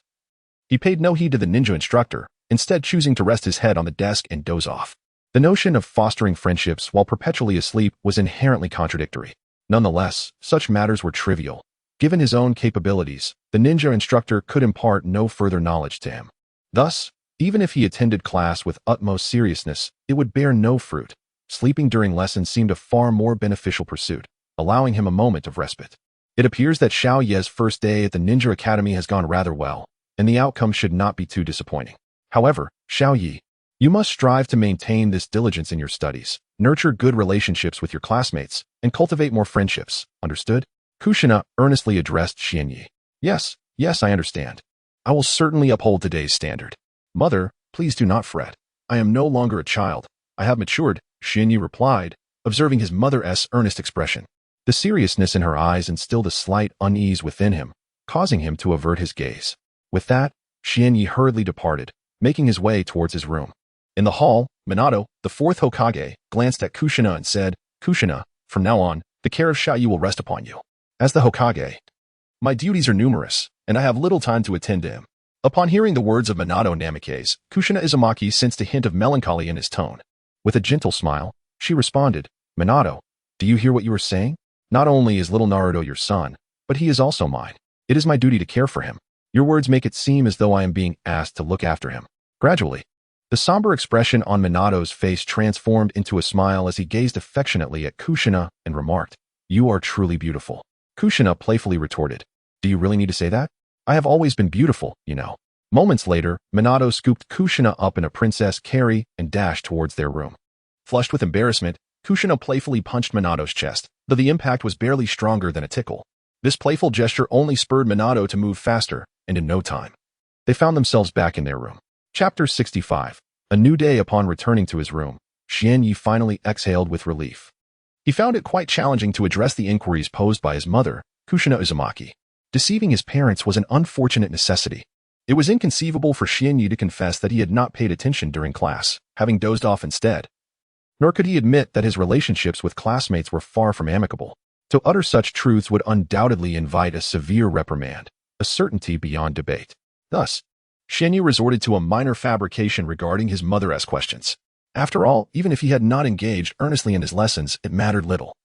he paid no heed to the ninja instructor, instead choosing to rest his head on the desk and doze off. The notion of fostering friendships while perpetually asleep was inherently contradictory. Nonetheless, such matters were trivial. Given his own capabilities, the ninja instructor could impart no further knowledge to him. Thus, even if he attended class with utmost seriousness, it would bear no fruit. Sleeping during lessons seemed a far more beneficial pursuit, allowing him a moment of respite. It appears that Xiao Ye's first day at the Ninja Academy has gone rather well, and the outcome should not be too disappointing. However, Xiao Ye, you must strive to maintain this diligence in your studies, nurture good relationships with your classmates, and cultivate more friendships. Understood? Kushina earnestly addressed Xianyi. Yes, I understand. I will certainly uphold today's standard. Mother, please do not fret. I am no longer a child. I have matured, Xianyi replied, observing his mother's earnest expression. The seriousness in her eyes instilled a slight unease within him, causing him to avert his gaze. With that, Xianyi hurriedly departed, making his way towards his room. In the hall, Minato, the 4th Hokage, glanced at Kushina and said, "Kushina, from now on, the care of Xiaoyu will rest upon you. As the Hokage, my duties are numerous, and I have little time to attend to him." Upon hearing the words of Minato Namikaze, Kushina Uzumaki sensed a hint of melancholy in his tone. With a gentle smile, she responded, "Minato, do you hear what you are saying? Not only is little Naruto your son, but he is also mine. It is my duty to care for him. Your words make it seem as though I am being asked to look after him." Gradually, the somber expression on Minato's face transformed into a smile as he gazed affectionately at Kushina and remarked, "You are truly beautiful." Kushina playfully retorted, "Do you really need to say that? I have always been beautiful, you know." Moments later, Minato scooped Kushina up in a princess carry and dashed towards their room. Flushed with embarrassment, Kushina playfully punched Minato's chest, though the impact was barely stronger than a tickle. This playful gesture only spurred Minato to move faster, and in no time, they found themselves back in their room. Chapter 65. A new day. Upon returning to his room, Xianyi finally exhaled with relief. He found it quite challenging to address the inquiries posed by his mother, Kushina Uzumaki. Deceiving his parents was an unfortunate necessity. It was inconceivable for Xianyi to confess that he had not paid attention during class, having dozed off instead. Nor could he admit that his relationships with classmates were far from amicable. To utter such truths would undoubtedly invite a severe reprimand, a certainty beyond debate. Thus, Xianyi resorted to a minor fabrication regarding his mother's questions. After all, even if he had not engaged earnestly in his lessons, it mattered little.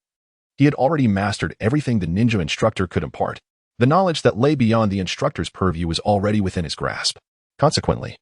He had already mastered everything the ninja instructor could impart. The knowledge that lay beyond the instructor's purview was already within his grasp. Consequently,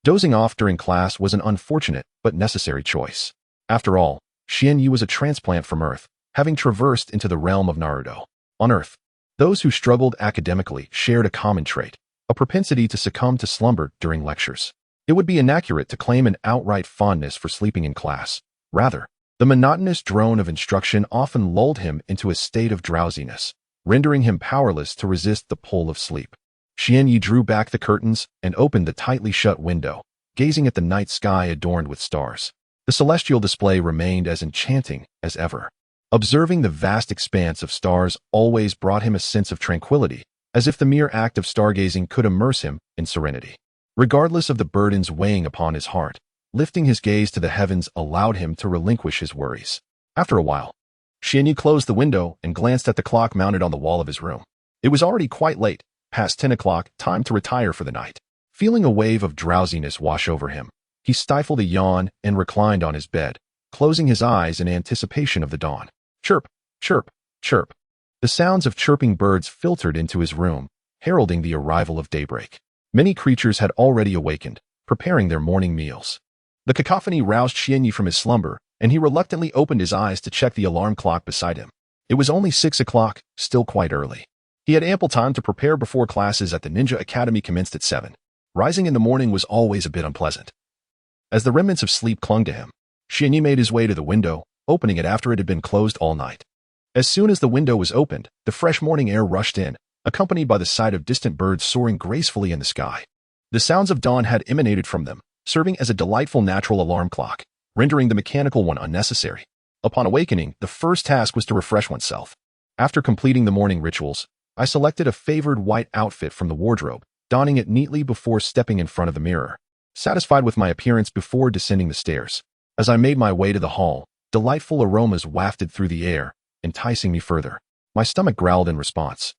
dozing off during class was an unfortunate but necessary choice. After all, Xianyi was a transplant from Earth, having traversed into the realm of Naruto. On Earth, those who struggled academically shared a common trait, a propensity to succumb to slumber during lectures. It would be inaccurate to claim an outright fondness for sleeping in class. Rather, the monotonous drone of instruction often lulled him into a state of drowsiness, rendering him powerless to resist the pull of sleep. Xianyi drew back the curtains and opened the tightly shut window, gazing at the night sky adorned with stars. The celestial display remained as enchanting as ever. Observing the vast expanse of stars always brought him a sense of tranquility, as if the mere act of stargazing could immerse him in serenity. Regardless of the burdens weighing upon his heart, lifting his gaze to the heavens allowed him to relinquish his worries. After a while, Xianyi closed the window and glanced at the clock mounted on the wall of his room. It was already quite late, past 10 o'clock, time to retire for the night. Feeling a wave of drowsiness wash over him, he stifled a yawn and reclined on his bed, closing his eyes in anticipation of the dawn. Chirp, chirp, chirp. The sounds of chirping birds filtered into his room, heralding the arrival of daybreak. Many creatures had already awakened, preparing their morning meals. The cacophony roused Xianyi from his slumber, and he reluctantly opened his eyes to check the alarm clock beside him. It was only 6 o'clock, still quite early. He had ample time to prepare before classes at the Ninja Academy commenced at 7. Rising in the morning was always a bit unpleasant. As the remnants of sleep clung to him, Xianyi made his way to the window, opening it after it had been closed all night. As soon as the window was opened, the fresh morning air rushed in, accompanied by the sight of distant birds soaring gracefully in the sky. The sounds of dawn had emanated from them, serving as a delightful natural alarm clock, rendering the mechanical one unnecessary. Upon awakening, the first task was to refresh oneself. After completing the morning rituals, I selected a favored white outfit from the wardrobe, donning it neatly before stepping in front of the mirror. Satisfied with my appearance before descending the stairs, as I made my way to the hall, delightful aromas wafted through the air, enticing me further. My stomach growled in response,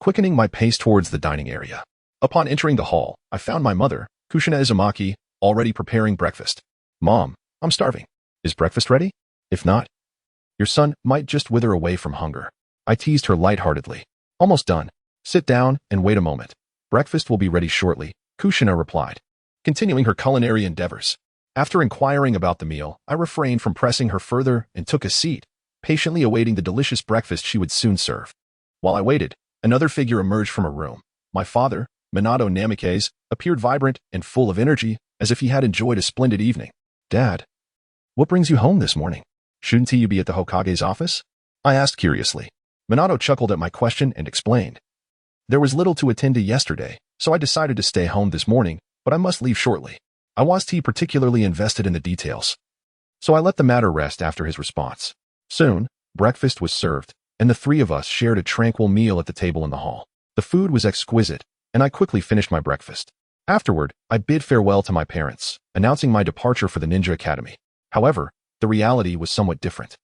quickening my pace towards the dining area. Upon entering the hall, I found my mother, Kushina Uzumaki, already preparing breakfast. Mom, I'm starving. Is breakfast ready? If not, your son might just wither away from hunger. I teased her lightheartedly. Almost done. Sit down and wait a moment. Breakfast will be ready shortly, Kushina replied, continuing her culinary endeavors. After inquiring about the meal, I refrained from pressing her further and took a seat, patiently awaiting the delicious breakfast she would soon serve. While I waited, another figure emerged from a room. My father, Minato Namikaze, appeared vibrant and full of energy, as if he had enjoyed a splendid evening. Dad, what brings you home this morning? Shouldn't you be at the Hokage's office? I asked curiously. Minato chuckled at my question and explained. There was little to attend to yesterday, so I decided to stay home this morning, but I must leave shortly. I wasn't particularly invested in the details, so I let the matter rest after his response. Soon, breakfast was served, and the three of us shared a tranquil meal at the table in the hall. The food was exquisite, and I quickly finished my breakfast. Afterward, I bid farewell to my parents, announcing my departure for the Ninja Academy. However, the reality was somewhat different.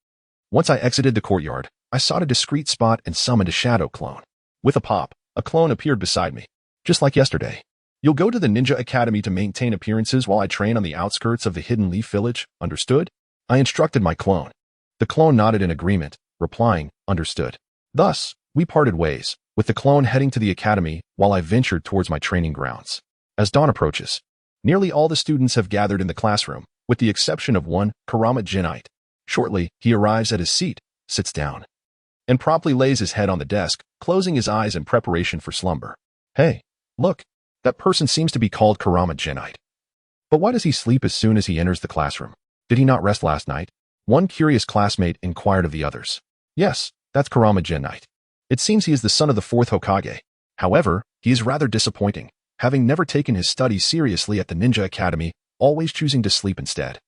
Once I exited the courtyard, I sought a discreet spot and summoned a shadow clone. With a pop, a clone appeared beside me. Just like yesterday. You'll go to the Ninja Academy to maintain appearances while I train on the outskirts of the Hidden Leaf Village, understood? I instructed my clone. The clone nodded in agreement, replying, understood. Thus, we parted ways, with the clone heading to the academy while I ventured towards my training grounds. As dawn approaches, nearly all the students have gathered in the classroom, with the exception of one, Kurama Jinite. Shortly, he arrives at his seat, sits down, and promptly lays his head on the desk, closing his eyes in preparation for slumber. Hey, look, that person seems to be called Kurama Jinite. But why does he sleep as soon as he enters the classroom? Did he not rest last night? One curious classmate inquired of the others. Yes, that's Kurama Jinite. It seems he is the son of the 4th Hokage. However, he is rather disappointing, having never taken his studies seriously at the Ninja Academy, always choosing to sleep instead.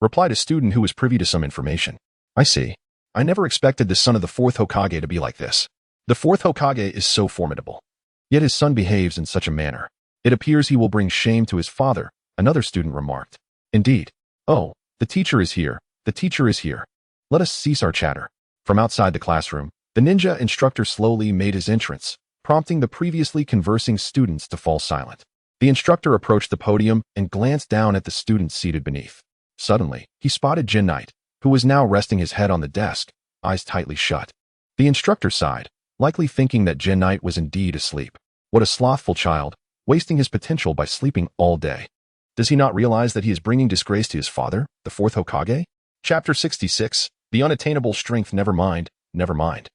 Replied a student who was privy to some information. I see. I never expected the son of the 4th Hokage to be like this. The 4th Hokage is so formidable. Yet his son behaves in such a manner. It appears he will bring shame to his father, another student remarked. Indeed. Oh, the teacher is here. The teacher is here. Let us cease our chatter. From outside the classroom, the ninja instructor slowly made his entrance, prompting the previously conversing students to fall silent. The instructor approached the podium and glanced down at the students seated beneath. Suddenly, he spotted Jinite, who was now resting his head on the desk, eyes tightly shut. The instructor sighed, likely thinking that Jinite was indeed asleep. What a slothful child, wasting his potential by sleeping all day. Does he not realize that he is bringing disgrace to his father, the 4th Hokage? Chapter 66, The Unattainable Strength. Never mind, never mind.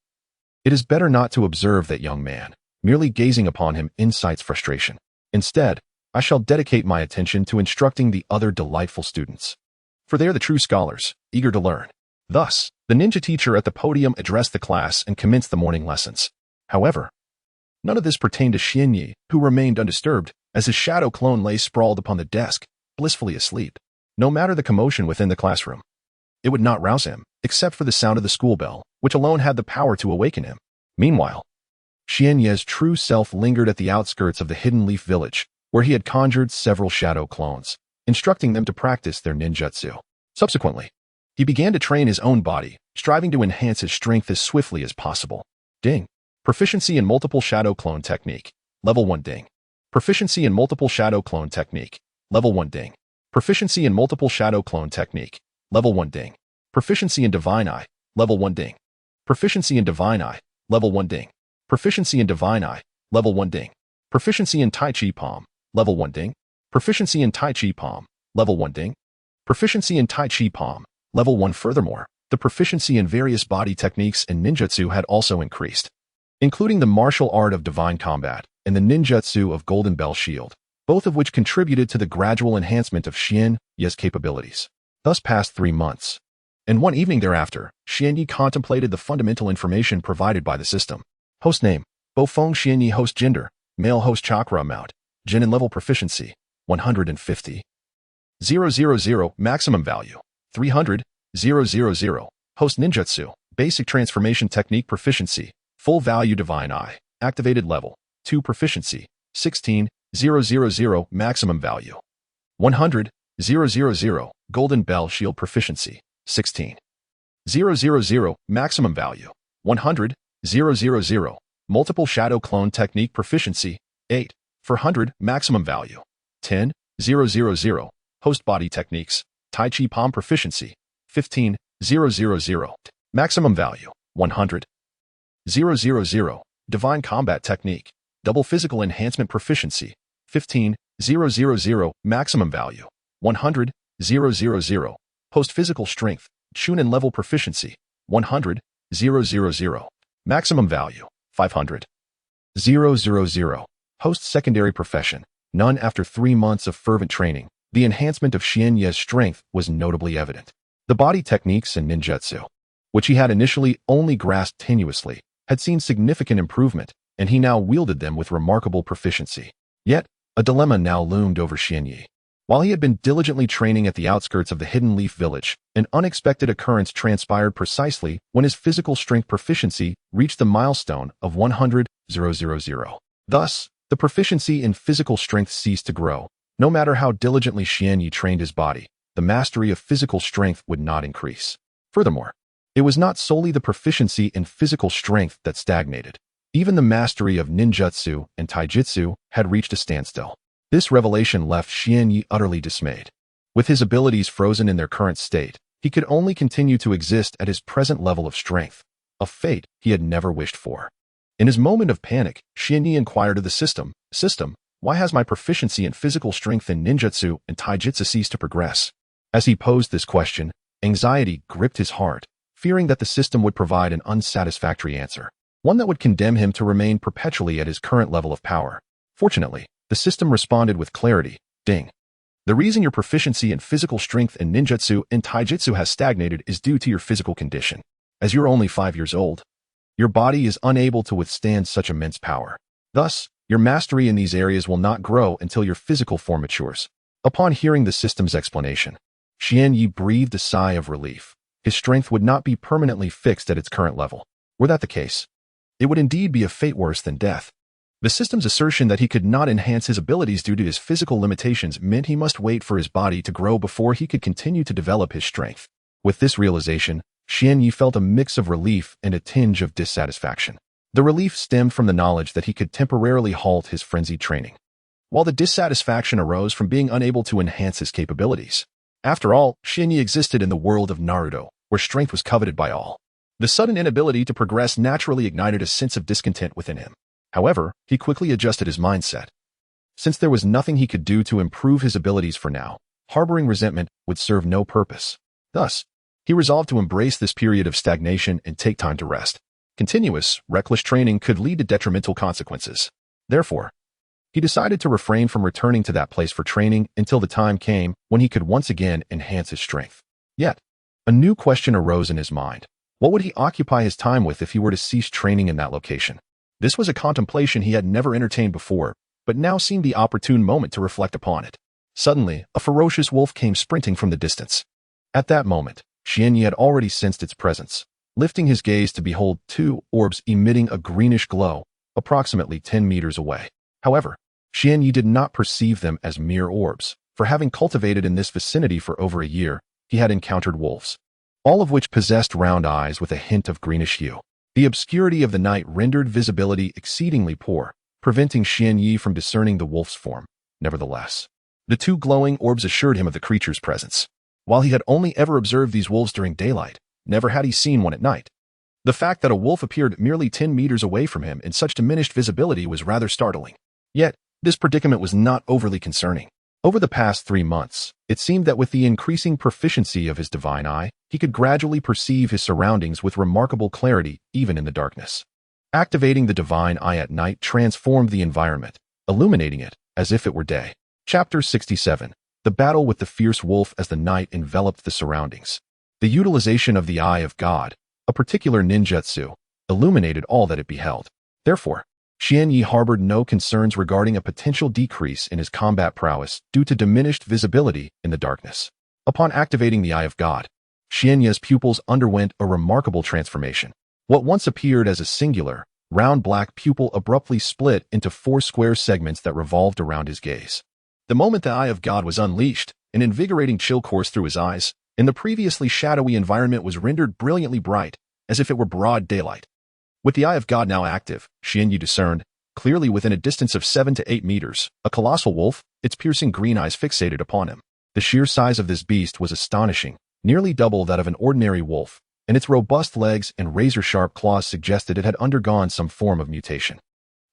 It is better not to observe that young man. Merely gazing upon him incites frustration. Instead, I shall dedicate my attention to instructing the other delightful students. For they are the true scholars, eager to learn. Thus, the ninja teacher at the podium addressed the class and commenced the morning lessons. However, none of this pertained to Xianyi, who remained undisturbed, as his shadow clone lay sprawled upon the desk, blissfully asleep. No matter the commotion within the classroom, it would not rouse him, except for the sound of the school bell, which alone had the power to awaken him. Meanwhile, Xianyi's true self lingered at the outskirts of the Hidden Leaf Village, where he had conjured several shadow clones, instructing them to practice their ninjutsu. Subsequently, he began to train his own body, striving to enhance his strength as swiftly as possible. Ding. Proficiency in multiple shadow clone technique. Level 1 ding. Proficiency in multiple shadow clone technique. Level 1 ding. Proficiency in multiple shadow clone technique. Level 1 Ding. Proficiency in Divine Eye, Level 1 Ding. Proficiency in Divine Eye, Level 1 Ding. Proficiency in Divine Eye, Level 1 Ding. Proficiency in Tai Chi Palm, Level 1 Ding. Proficiency in Tai Chi Palm, Level 1 Ding. Proficiency in Tai Chi Palm, Level 1. Furthermore, the proficiency in various body techniques and ninjutsu had also increased, including the martial art of divine combat and the ninjutsu of Golden Bell Shield, both of which contributed to the gradual enhancement of Xian Yi's capabilities. Thus passed 3 months, and one evening thereafter, Xian Yi contemplated the fundamental information provided by the system. Host name, Bofeng Xian Yi. Host gender, male. Host chakra amount, Jin and level proficiency, 150. 000, maximum value, 300. 000, host ninjutsu, basic transformation technique proficiency, full value divine eye, activated level, 2 proficiency, 16. 000, maximum value, 100. 000, golden bell shield proficiency, 16. 000, maximum value, 100. 000, multiple shadow clone technique proficiency, 8. 400, maximum value, 10. 000, host body techniques, Tai Chi Palm proficiency, 15. 000, maximum value, 100. 000, divine combat technique, double physical enhancement proficiency, 15. 000, maximum value, 100. 000, host physical strength, Chunin level proficiency, 100. 000, maximum value, 500. 000, host secondary profession, none. After 3 months of fervent training, the enhancement of Xian Yi's strength was notably evident. The body techniques and ninjutsu, which he had initially only grasped tenuously, had seen significant improvement, and he now wielded them with remarkable proficiency. Yet, a dilemma now loomed over Xian Yi. While he had been diligently training at the outskirts of the Hidden Leaf Village, an unexpected occurrence transpired precisely when his physical strength proficiency reached the milestone of 100,000. Thus, the proficiency in physical strength ceased to grow. No matter how diligently Xian Yi trained his body, the mastery of physical strength would not increase. Furthermore, it was not solely the proficiency in physical strength that stagnated. Even the mastery of ninjutsu and taijutsu had reached a standstill. This revelation left Xian Yi utterly dismayed. With his abilities frozen in their current state, he could only continue to exist at his present level of strength, a fate he had never wished for. In his moment of panic, Xian Yi inquired of the system, why has my proficiency in physical strength in ninjutsu and taijutsu ceased to progress? As he posed this question, anxiety gripped his heart, fearing that the system would provide an unsatisfactory answer, one that would condemn him to remain perpetually at his current level of power. Fortunately, the system responded with clarity. Ding. The reason your proficiency in physical strength in ninjutsu and taijutsu has stagnated is due to your physical condition. As you're only 5 years old, your body is unable to withstand such immense power. Thus, your mastery in these areas will not grow until your physical form matures. Upon hearing the system's explanation, Xian Yi breathed a sigh of relief. His strength would not be permanently fixed at its current level. Were that the case, it would indeed be a fate worse than death. The system's assertion that he could not enhance his abilities due to his physical limitations meant he must wait for his body to grow before he could continue to develop his strength. With this realization, Xian Yi felt a mix of relief and a tinge of dissatisfaction. The relief stemmed from the knowledge that he could temporarily halt his frenzied training, while the dissatisfaction arose from being unable to enhance his capabilities. After all, Xian Yi existed in the world of Naruto, where strength was coveted by all. The sudden inability to progress naturally ignited a sense of discontent within him. However, he quickly adjusted his mindset. Since there was nothing he could do to improve his abilities for now, harboring resentment would serve no purpose. Thus, he resolved to embrace this period of stagnation and take time to rest. Continuous, reckless training could lead to detrimental consequences. Therefore, he decided to refrain from returning to that place for training until the time came when he could once again enhance his strength. Yet, a new question arose in his mind. What would he occupy his time with if he were to cease training in that location? This was a contemplation he had never entertained before, but now seemed the opportune moment to reflect upon it. Suddenly, a ferocious wolf came sprinting from the distance. At that moment, Xian Yi had already sensed its presence, lifting his gaze to behold 2 orbs emitting a greenish glow, approximately 10 meters away. However, Xian Yi did not perceive them as mere orbs, for having cultivated in this vicinity for over a year, he had encountered wolves, all of which possessed round eyes with a hint of greenish hue. The obscurity of the night rendered visibility exceedingly poor, preventing Xian Yi from discerning the wolf's form. Nevertheless, the 2 glowing orbs assured him of the creature's presence. While he had only ever observed these wolves during daylight, never had he seen one at night. The fact that a wolf appeared merely 10 meters away from him in such diminished visibility was rather startling. Yet, this predicament was not overly concerning. Over the past 3 months, it seemed that with the increasing proficiency of his divine eye, he could gradually perceive his surroundings with remarkable clarity, even in the darkness. Activating the divine eye at night transformed the environment, illuminating it as if it were day. Chapter 67. The battle with the fierce wolf as the night enveloped the surroundings. The utilization of the Eye of God, a particular ninjutsu, illuminated all that it beheld. Therefore, Xianyi harbored no concerns regarding a potential decrease in his combat prowess due to diminished visibility in the darkness. Upon activating the Eye of God, Xianyi's pupils underwent a remarkable transformation. What once appeared as a singular, round black pupil abruptly split into 4 square segments that revolved around his gaze. The moment the Eye of God was unleashed, an invigorating chill coursed through his eyes, and the previously shadowy environment was rendered brilliantly bright, as if it were broad daylight. With the Eye of God now active, Xianyi discerned, clearly within a distance of 7 to 8 meters, a colossal wolf, its piercing green eyes fixated upon him. The sheer size of this beast was astonishing, nearly double that of an ordinary wolf, and its robust legs and razor-sharp claws suggested it had undergone some form of mutation.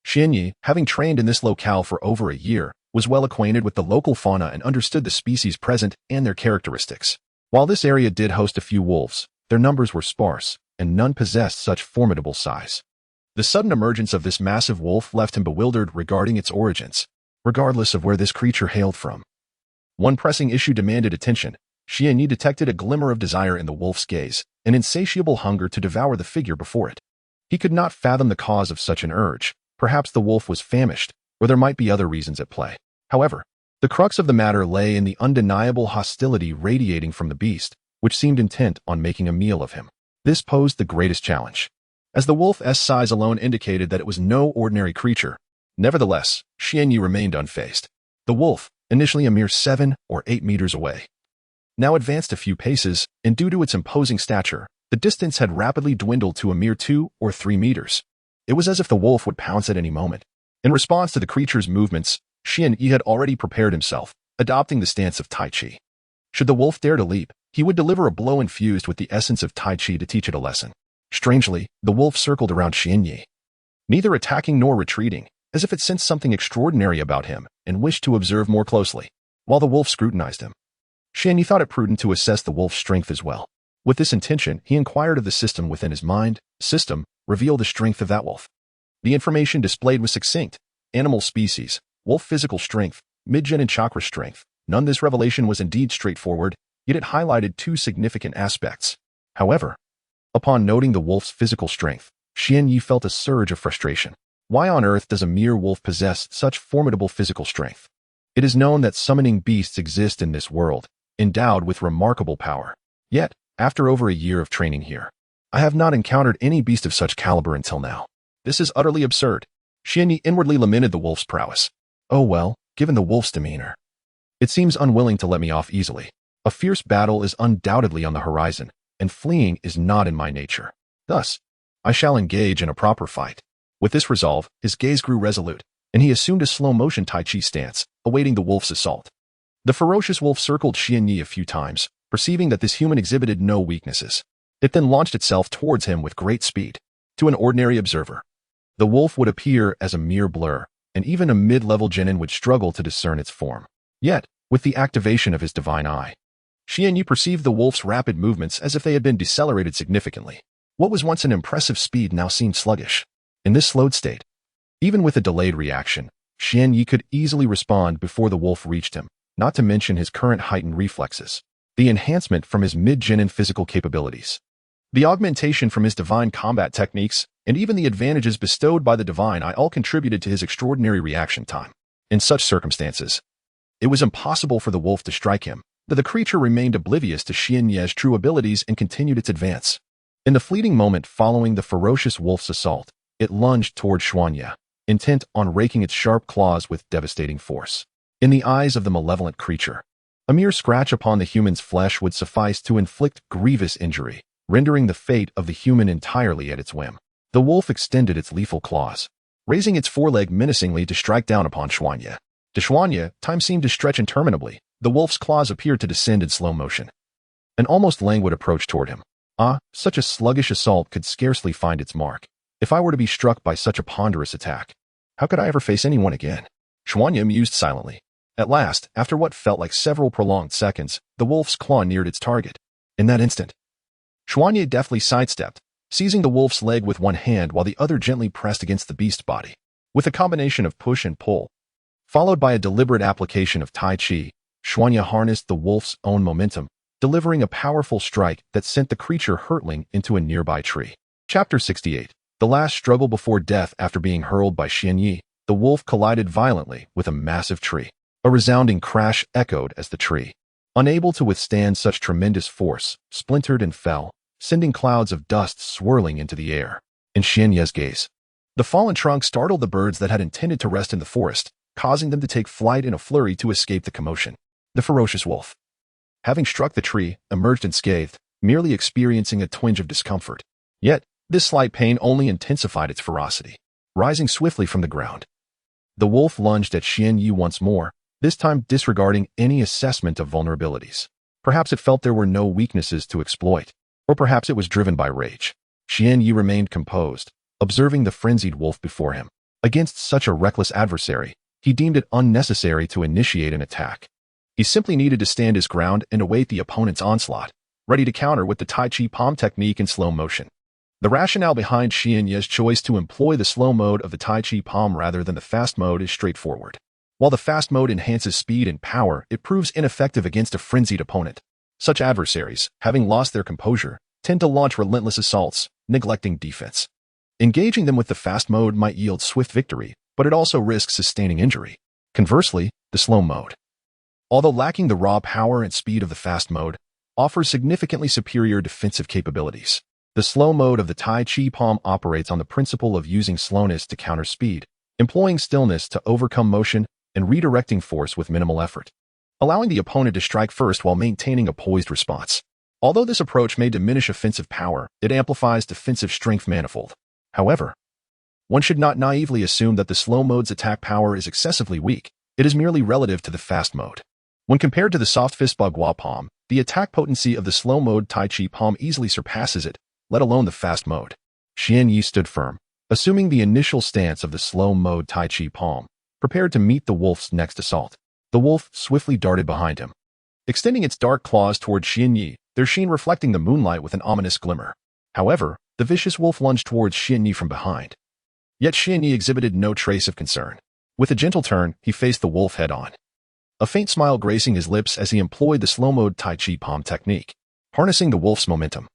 Xianyi, having trained in this locale for over a year, was well acquainted with the local fauna and understood the species present and their characteristics. While this area did host a few wolves, their numbers were sparse, and none possessed such formidable size. The sudden emergence of this massive wolf left him bewildered regarding its origins, regardless of where this creature hailed from. One pressing issue demanded attention. Xianyi detected a glimmer of desire in the wolf's gaze, an insatiable hunger to devour the figure before it. He could not fathom the cause of such an urge. Perhaps the wolf was famished, or there might be other reasons at play. However, the crux of the matter lay in the undeniable hostility radiating from the beast, which seemed intent on making a meal of him. This posed the greatest challenge, as the wolf's size alone indicated that it was no ordinary creature. Nevertheless, Xianyi remained unfazed. The wolf, initially a mere 7 or 8 meters away, now advanced a few paces, and due to its imposing stature, the distance had rapidly dwindled to a mere 2 or 3 meters. It was as if the wolf would pounce at any moment. In response to the creature's movements, Xianyi had already prepared himself, adopting the stance of Tai Chi. Should the wolf dare to leap, he would deliver a blow infused with the essence of Tai Chi to teach it a lesson. Strangely, the wolf circled around Xianyi, neither attacking nor retreating, as if it sensed something extraordinary about him and wished to observe more closely. While the wolf scrutinized him, Xianyi thought it prudent to assess the wolf's strength as well. With this intention, he inquired of the system within his mind. System, reveal the strength of that wolf. The information displayed was succinct. Animal species, wolf physical strength, mid-gen and chakra strength. None. This revelation was indeed straightforward, yet it highlighted 2 significant aspects. However, upon noting the wolf's physical strength, Xianyi felt a surge of frustration. Why on earth does a mere wolf possess such formidable physical strength? It is known that summoning beasts exist in this world, endowed with remarkable power. Yet, after over a year of training here, I have not encountered any beast of such caliber until now. This is utterly absurd. Xianyi inwardly lamented the wolf's prowess. Oh well, given the wolf's demeanor, it seems unwilling to let me off easily. A fierce battle is undoubtedly on the horizon, and fleeing is not in my nature. Thus, I shall engage in a proper fight. With this resolve, his gaze grew resolute, and he assumed a slow-motion Tai Chi stance, awaiting the wolf's assault. The ferocious wolf circled Xianyi a few times, perceiving that this human exhibited no weaknesses. It then launched itself towards him with great speed. To an ordinary observer, the wolf would appear as a mere blur, and even a mid-level genin would struggle to discern its form. Yet, with the activation of his divine eye, Xianyi perceived the wolf's rapid movements as if they had been decelerated significantly. What was once an impressive speed now seemed sluggish. In this slowed state, even with a delayed reaction, Xianyi could easily respond before the wolf reached him, not to mention his current heightened reflexes, the enhancement from his mid-genin physical capabilities, the augmentation from his divine combat techniques, and even the advantages bestowed by the divine eye all contributed to his extraordinary reaction time. In such circumstances, it was impossible for the wolf to strike him, but the creature remained oblivious to Xianyi's true abilities and continued its advance. In the fleeting moment following the ferocious wolf's assault, it lunged toward Xianyi, intent on raking its sharp claws with devastating force. In the eyes of the malevolent creature, a mere scratch upon the human's flesh would suffice to inflict grievous injury, rendering the fate of the human entirely at its whim. The wolf extended its lethal claws, raising its foreleg menacingly to strike down upon Xianyi. To Xianyi, time seemed to stretch interminably. The wolf's claws appeared to descend in slow motion, an almost languid approach toward him. Ah, such a sluggish assault could scarcely find its mark. If I were to be struck by such a ponderous attack, how could I ever face anyone again? Xuanya mused silently. At last, after what felt like several prolonged seconds, the wolf's claw neared its target. In that instant, Xuanya deftly sidestepped, seizing the wolf's leg with one hand while the other gently pressed against the beast's body. With a combination of push and pull, followed by a deliberate application of Tai Chi, Xuanya harnessed the wolf's own momentum, delivering a powerful strike that sent the creature hurtling into a nearby tree. Chapter 68. The last struggle before death. After being hurled by Xianyi, the wolf collided violently with a massive tree. A resounding crash echoed as the tree, unable to withstand such tremendous force, splintered and fell, sending clouds of dust swirling into the air. In Xianyi's gaze, the fallen trunk startled the birds that had intended to rest in the forest, causing them to take flight in a flurry to escape the commotion. The ferocious wolf, having struck the tree, emerged unscathed, merely experiencing a twinge of discomfort. Yet, this slight pain only intensified its ferocity. Rising swiftly from the ground, the wolf lunged at Xianyi once more, this time disregarding any assessment of vulnerabilities. Perhaps it felt there were no weaknesses to exploit, or perhaps it was driven by rage. Xianyi remained composed, observing the frenzied wolf before him. Against such a reckless adversary, he deemed it unnecessary to initiate an attack. He simply needed to stand his ground and await the opponent's onslaught, ready to counter with the Tai Chi palm technique in slow motion. The rationale behind Xianyi's choice to employ the slow mode of the Tai Chi palm rather than the fast mode is straightforward. While the fast mode enhances speed and power, it proves ineffective against a frenzied opponent. Such adversaries, having lost their composure, tend to launch relentless assaults, neglecting defense. Engaging them with the fast mode might yield swift victory, but it also risks sustaining injury. Conversely, the slow mode, although lacking the raw power and speed of the fast mode, offers significantly superior defensive capabilities. The slow mode of the Tai Chi palm operates on the principle of using slowness to counter speed, employing stillness to overcome motion, and redirecting force with minimal effort, allowing the opponent to strike first while maintaining a poised response. Although this approach may diminish offensive power, it amplifies defensive strength manifold. However, one should not naively assume that the slow mode's attack power is excessively weak. It is merely relative to the fast mode. When compared to the soft fist Bagua palm, the attack potency of the slow mode Tai Chi palm easily surpasses it, let alone the fast mode. Xianyi stood firm, assuming the initial stance of the slow mode Tai Chi palm, prepared to meet the wolf's next assault. The wolf swiftly darted behind him, extending its dark claws toward Xianyi, their sheen reflecting the moonlight with an ominous glimmer. However, the vicious wolf lunged towards Xianyi from behind. Yet Xianyi exhibited no trace of concern. With a gentle turn, he faced the wolf head-on, a faint smile gracing his lips as he employed the slow mode Tai Chi palm technique, harnessing the wolf's momentum.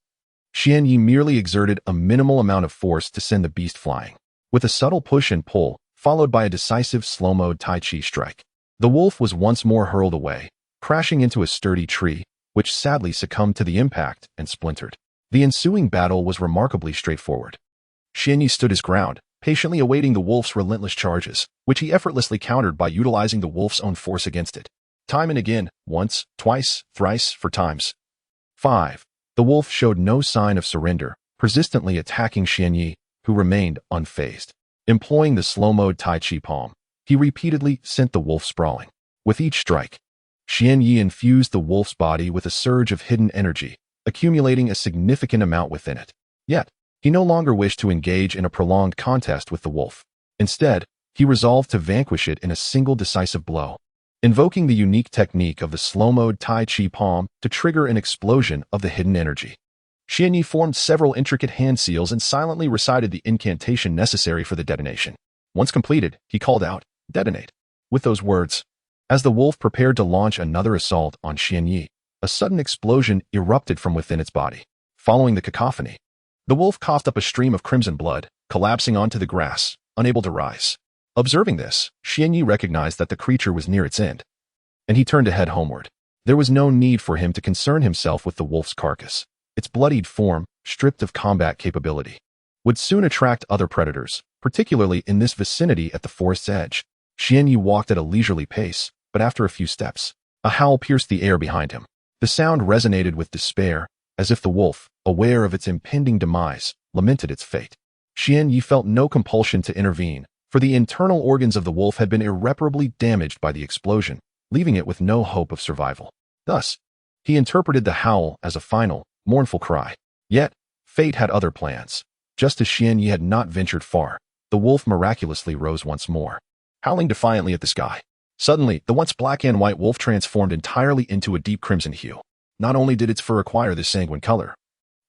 Xianyi merely exerted a minimal amount of force to send the beast flying, with a subtle push and pull, followed by a decisive slow-mode Tai Chi strike. The wolf was once more hurled away, crashing into a sturdy tree, which sadly succumbed to the impact and splintered. The ensuing battle was remarkably straightforward. Xianyi stood his ground, patiently awaiting the wolf's relentless charges, which he effortlessly countered by utilizing the wolf's own force against it. Time and again, once, twice, thrice, 4 times. 5. The wolf showed no sign of surrender, persistently attacking Xianyi, who remained unfazed. Employing the slow-mode Tai Chi palm, he repeatedly sent the wolf sprawling. With each strike, Xianyi infused the wolf's body with a surge of hidden energy, accumulating a significant amount within it. Yet, he no longer wished to engage in a prolonged contest with the wolf. Instead, he resolved to vanquish it in a single decisive blow, invoking the unique technique of the slow-mode Tai Chi palm to trigger an explosion of the hidden energy. Xianyi formed several intricate hand seals and silently recited the incantation necessary for the detonation. Once completed, he called out, "Detonate." With those words, as the wolf prepared to launch another assault on Xianyi, a sudden explosion erupted from within its body. Following the cacophony, the wolf coughed up a stream of crimson blood, collapsing onto the grass, unable to rise. Observing this, Xianyi recognized that the creature was near its end, and he turned to head homeward. There was no need for him to concern himself with the wolf's carcass. Its bloodied form, stripped of combat capability, would soon attract other predators, particularly in this vicinity at the forest's edge. Xianyi walked at a leisurely pace, but after a few steps, a howl pierced the air behind him. The sound resonated with despair, as if the wolf, aware of its impending demise, lamented its fate. Xianyi felt no compulsion to intervene, for the internal organs of the wolf had been irreparably damaged by the explosion, leaving it with no hope of survival. Thus, He interpreted the howl as a final, mournful cry. Yet, fate had other plans. Just as Xianyi had not ventured far, the wolf miraculously rose once more, howling defiantly at the sky. Suddenly, the once black and white wolf transformed entirely into a deep crimson hue. Not only did its fur acquire this sanguine color,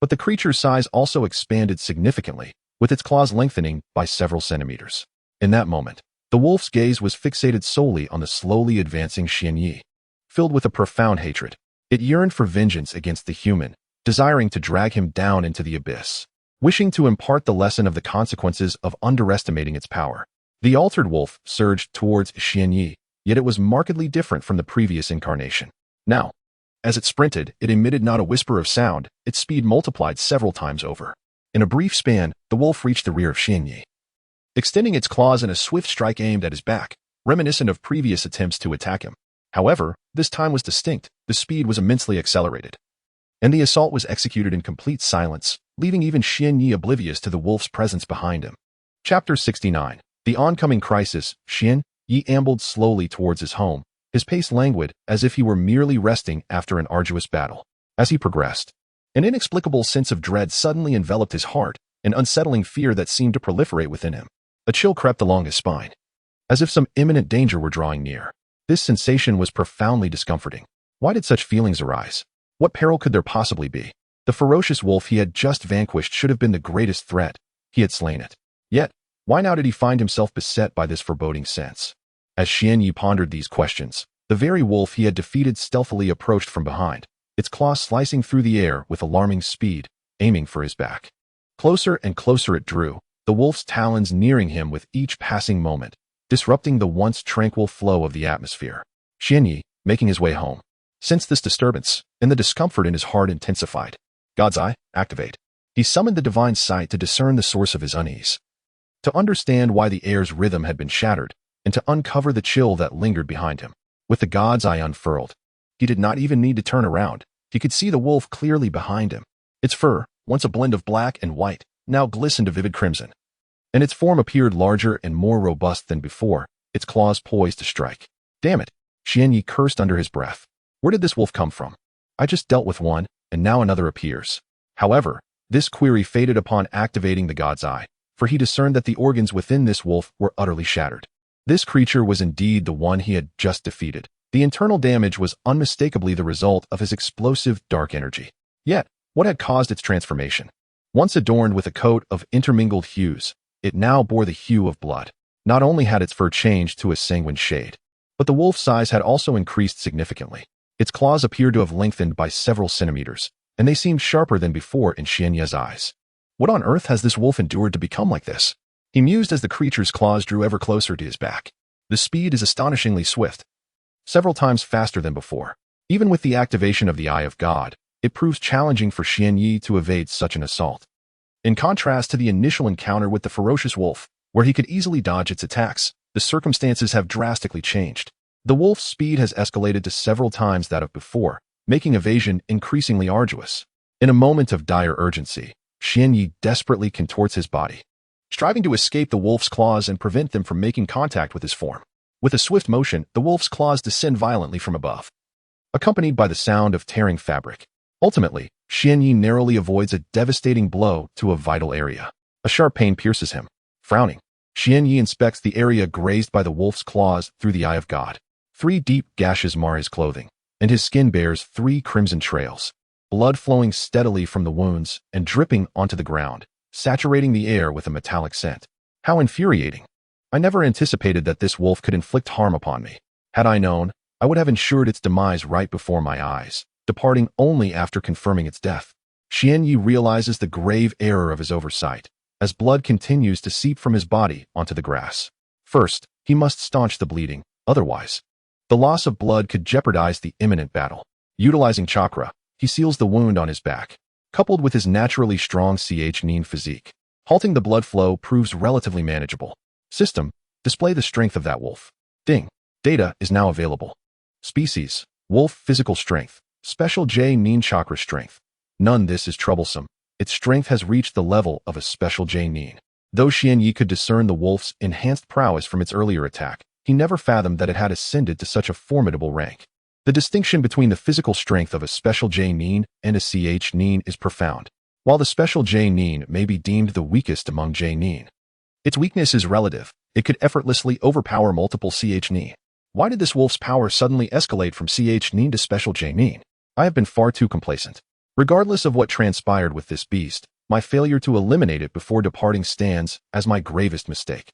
but the creature's size also expanded significantly, with its claws lengthening by several centimeters. In that moment, the wolf's gaze was fixated solely on the slowly advancing Xianyi. Filled with a profound hatred, it yearned for vengeance against the human, desiring to drag him down into the abyss, wishing to impart the lesson of the consequences of underestimating its power. The altered wolf surged towards Xianyi, yet it was markedly different from the previous incarnation. Now, as it sprinted, it emitted not a whisper of sound, its speed multiplied several times over. In a brief span, the wolf reached the rear of Xianyi, extending its claws in a swift strike aimed at his back, reminiscent of previous attempts to attack him. However, this time was distinct, the speed was immensely accelerated, and the assault was executed in complete silence, leaving even Xianyi oblivious to the wolf's presence behind him. Chapter 69. The Oncoming Crisis. Xianyi ambled slowly towards his home, his pace languid, as if he were merely resting after an arduous battle. As he progressed, an inexplicable sense of dread suddenly enveloped his heart, an unsettling fear that seemed to proliferate within him. A chill crept along his spine, as if some imminent danger were drawing near. This sensation was profoundly discomforting. Why did such feelings arise? What peril could there possibly be? The ferocious wolf he had just vanquished should have been the greatest threat. He had slain it. Yet, why now did he find himself beset by this foreboding sense? As Xianyi pondered these questions, the very wolf he had defeated stealthily approached from behind, its claws slicing through the air with alarming speed, aiming for his back. Closer and closer it drew, the wolf's talons nearing him with each passing moment, disrupting the once tranquil flow of the atmosphere. Xianyi, making his way home, sensed this disturbance, and the discomfort in his heart intensified. God's Eye, activate. He summoned the divine sight to discern the source of his unease, to understand why the air's rhythm had been shattered, and to uncover the chill that lingered behind him. With the God's Eye unfurled, he did not even need to turn around. He could see the wolf clearly behind him. Its fur, once a blend of black and white, now glistened a vivid crimson, and its form appeared larger and more robust than before, its claws poised to strike. Damn it! Xianyi cursed under his breath. Where did this wolf come from? I just dealt with one, and now another appears. However, this query faded upon activating the God's Eye, for he discerned that the organs within this wolf were utterly shattered. This creature was indeed the one he had just defeated. The internal damage was unmistakably the result of his explosive dark energy. Yet, what had caused its transformation? Once adorned with a coat of intermingled hues, it now bore the hue of blood. Not only had its fur changed to a sanguine shade, but the wolf's size had also increased significantly. Its claws appeared to have lengthened by several centimeters, and they seemed sharper than before in Xianyi's eyes. What on earth has this wolf endured to become like this? He mused as the creature's claws drew ever closer to his back. The speed is astonishingly swift, several times faster than before. Even with the activation of the Eye of God, it proves challenging for Xianyi to evade such an assault. In contrast to the initial encounter with the ferocious wolf, where he could easily dodge its attacks, the circumstances have drastically changed. The wolf's speed has escalated to several times that of before, making evasion increasingly arduous. In a moment of dire urgency, Xianyi desperately contorts his body, striving to escape the wolf's claws and prevent them from making contact with his form. With a swift motion, the wolf's claws descend violently from above, accompanied by the sound of tearing fabric. Ultimately, Xianyi narrowly avoids a devastating blow to a vital area. A sharp pain pierces him. Frowning, Xianyi inspects the area grazed by the wolf's claws through the Eye of God. 3 deep gashes mar his clothing, and his skin bears 3 crimson trails, blood flowing steadily from the wounds and dripping onto the ground, saturating the air with a metallic scent. How infuriating! I never anticipated that this wolf could inflict harm upon me. Had I known, I would have ensured its demise right before my eyes, departing only after confirming its death. Xianyi realizes the grave error of his oversight, as blood continues to seep from his body onto the grass. First, he must staunch the bleeding, otherwise, the loss of blood could jeopardize the imminent battle. Utilizing chakra, he seals the wound on his back, coupled with his naturally strong nin physique. Halting the blood flow proves relatively manageable. System, display the strength of that wolf. Ding. Data is now available. Species, wolf physical strength, special nin chakra strength. None this is troublesome. Its strength has reached the level of a special nin. Though Xianyi could discern the wolf's enhanced prowess from its earlier attack, he never fathomed that it had ascended to such a formidable rank. The distinction between the physical strength of a special J-nin and a CH-nin is profound. While the special J-nin may be deemed the weakest among J-nin, its weakness is relative. It could effortlessly overpower multiple CH-nin. Why did this wolf's power suddenly escalate from CH-nin to special J-nin? I have been far too complacent. Regardless of what transpired with this beast, my failure to eliminate it before departing stands as my gravest mistake.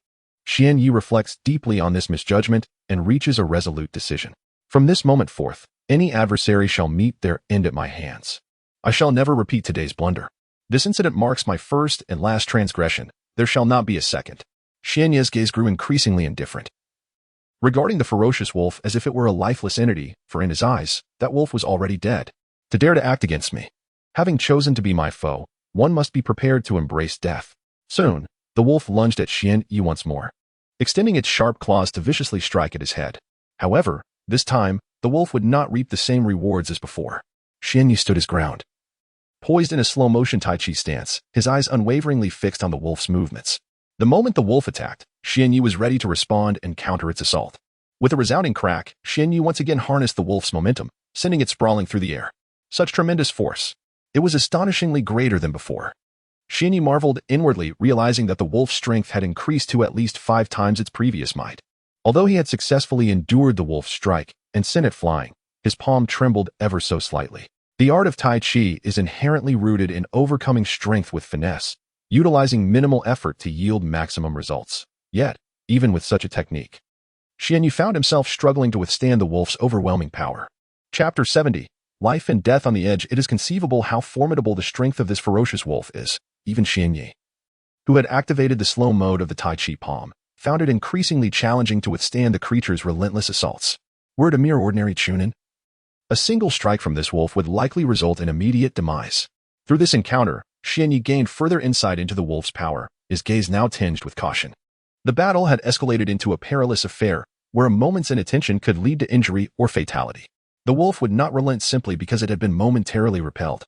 Xian Yi reflects deeply on this misjudgment and reaches a resolute decision. From this moment forth, any adversary shall meet their end at my hands. I shall never repeat today's blunder. This incident marks my first and last transgression. There shall not be a second. Xian Yi's gaze grew increasingly indifferent, regarding the ferocious wolf as if it were a lifeless entity, for in his eyes, that wolf was already dead. To dare to act against me, having chosen to be my foe, one must be prepared to embrace death. Soon, the wolf lunged at Xian Yi once more, extending its sharp claws to viciously strike at his head. However, this time, the wolf would not reap the same rewards as before. Xian Yi stood his ground, poised in a slow-motion Tai Chi stance, his eyes unwaveringly fixed on the wolf's movements. The moment the wolf attacked, Xian Yi was ready to respond and counter its assault. With a resounding crack, Xian Yi once again harnessed the wolf's momentum, sending it sprawling through the air. Such tremendous force. It was astonishingly greater than before. Xian Yi marveled inwardly, realizing that the wolf's strength had increased to at least 5 times its previous might. Although he had successfully endured the wolf's strike and sent it flying, his palm trembled ever so slightly. The art of Tai Chi is inherently rooted in overcoming strength with finesse, utilizing minimal effort to yield maximum results. Yet, even with such a technique, Xian Yi found himself struggling to withstand the wolf's overwhelming power. Chapter 70. Life and Death on the Edge. It is conceivable how formidable the strength of this ferocious wolf is. Even Xian Yi, who had activated the slow mode of the Tai Chi palm, found it increasingly challenging to withstand the creature's relentless assaults. Were it a mere ordinary chunin, a single strike from this wolf would likely result in immediate demise. Through this encounter, Xian Yi gained further insight into the wolf's power, his gaze now tinged with caution. The battle had escalated into a perilous affair, where a moment's inattention could lead to injury or fatality. The wolf would not relent simply because it had been momentarily repelled.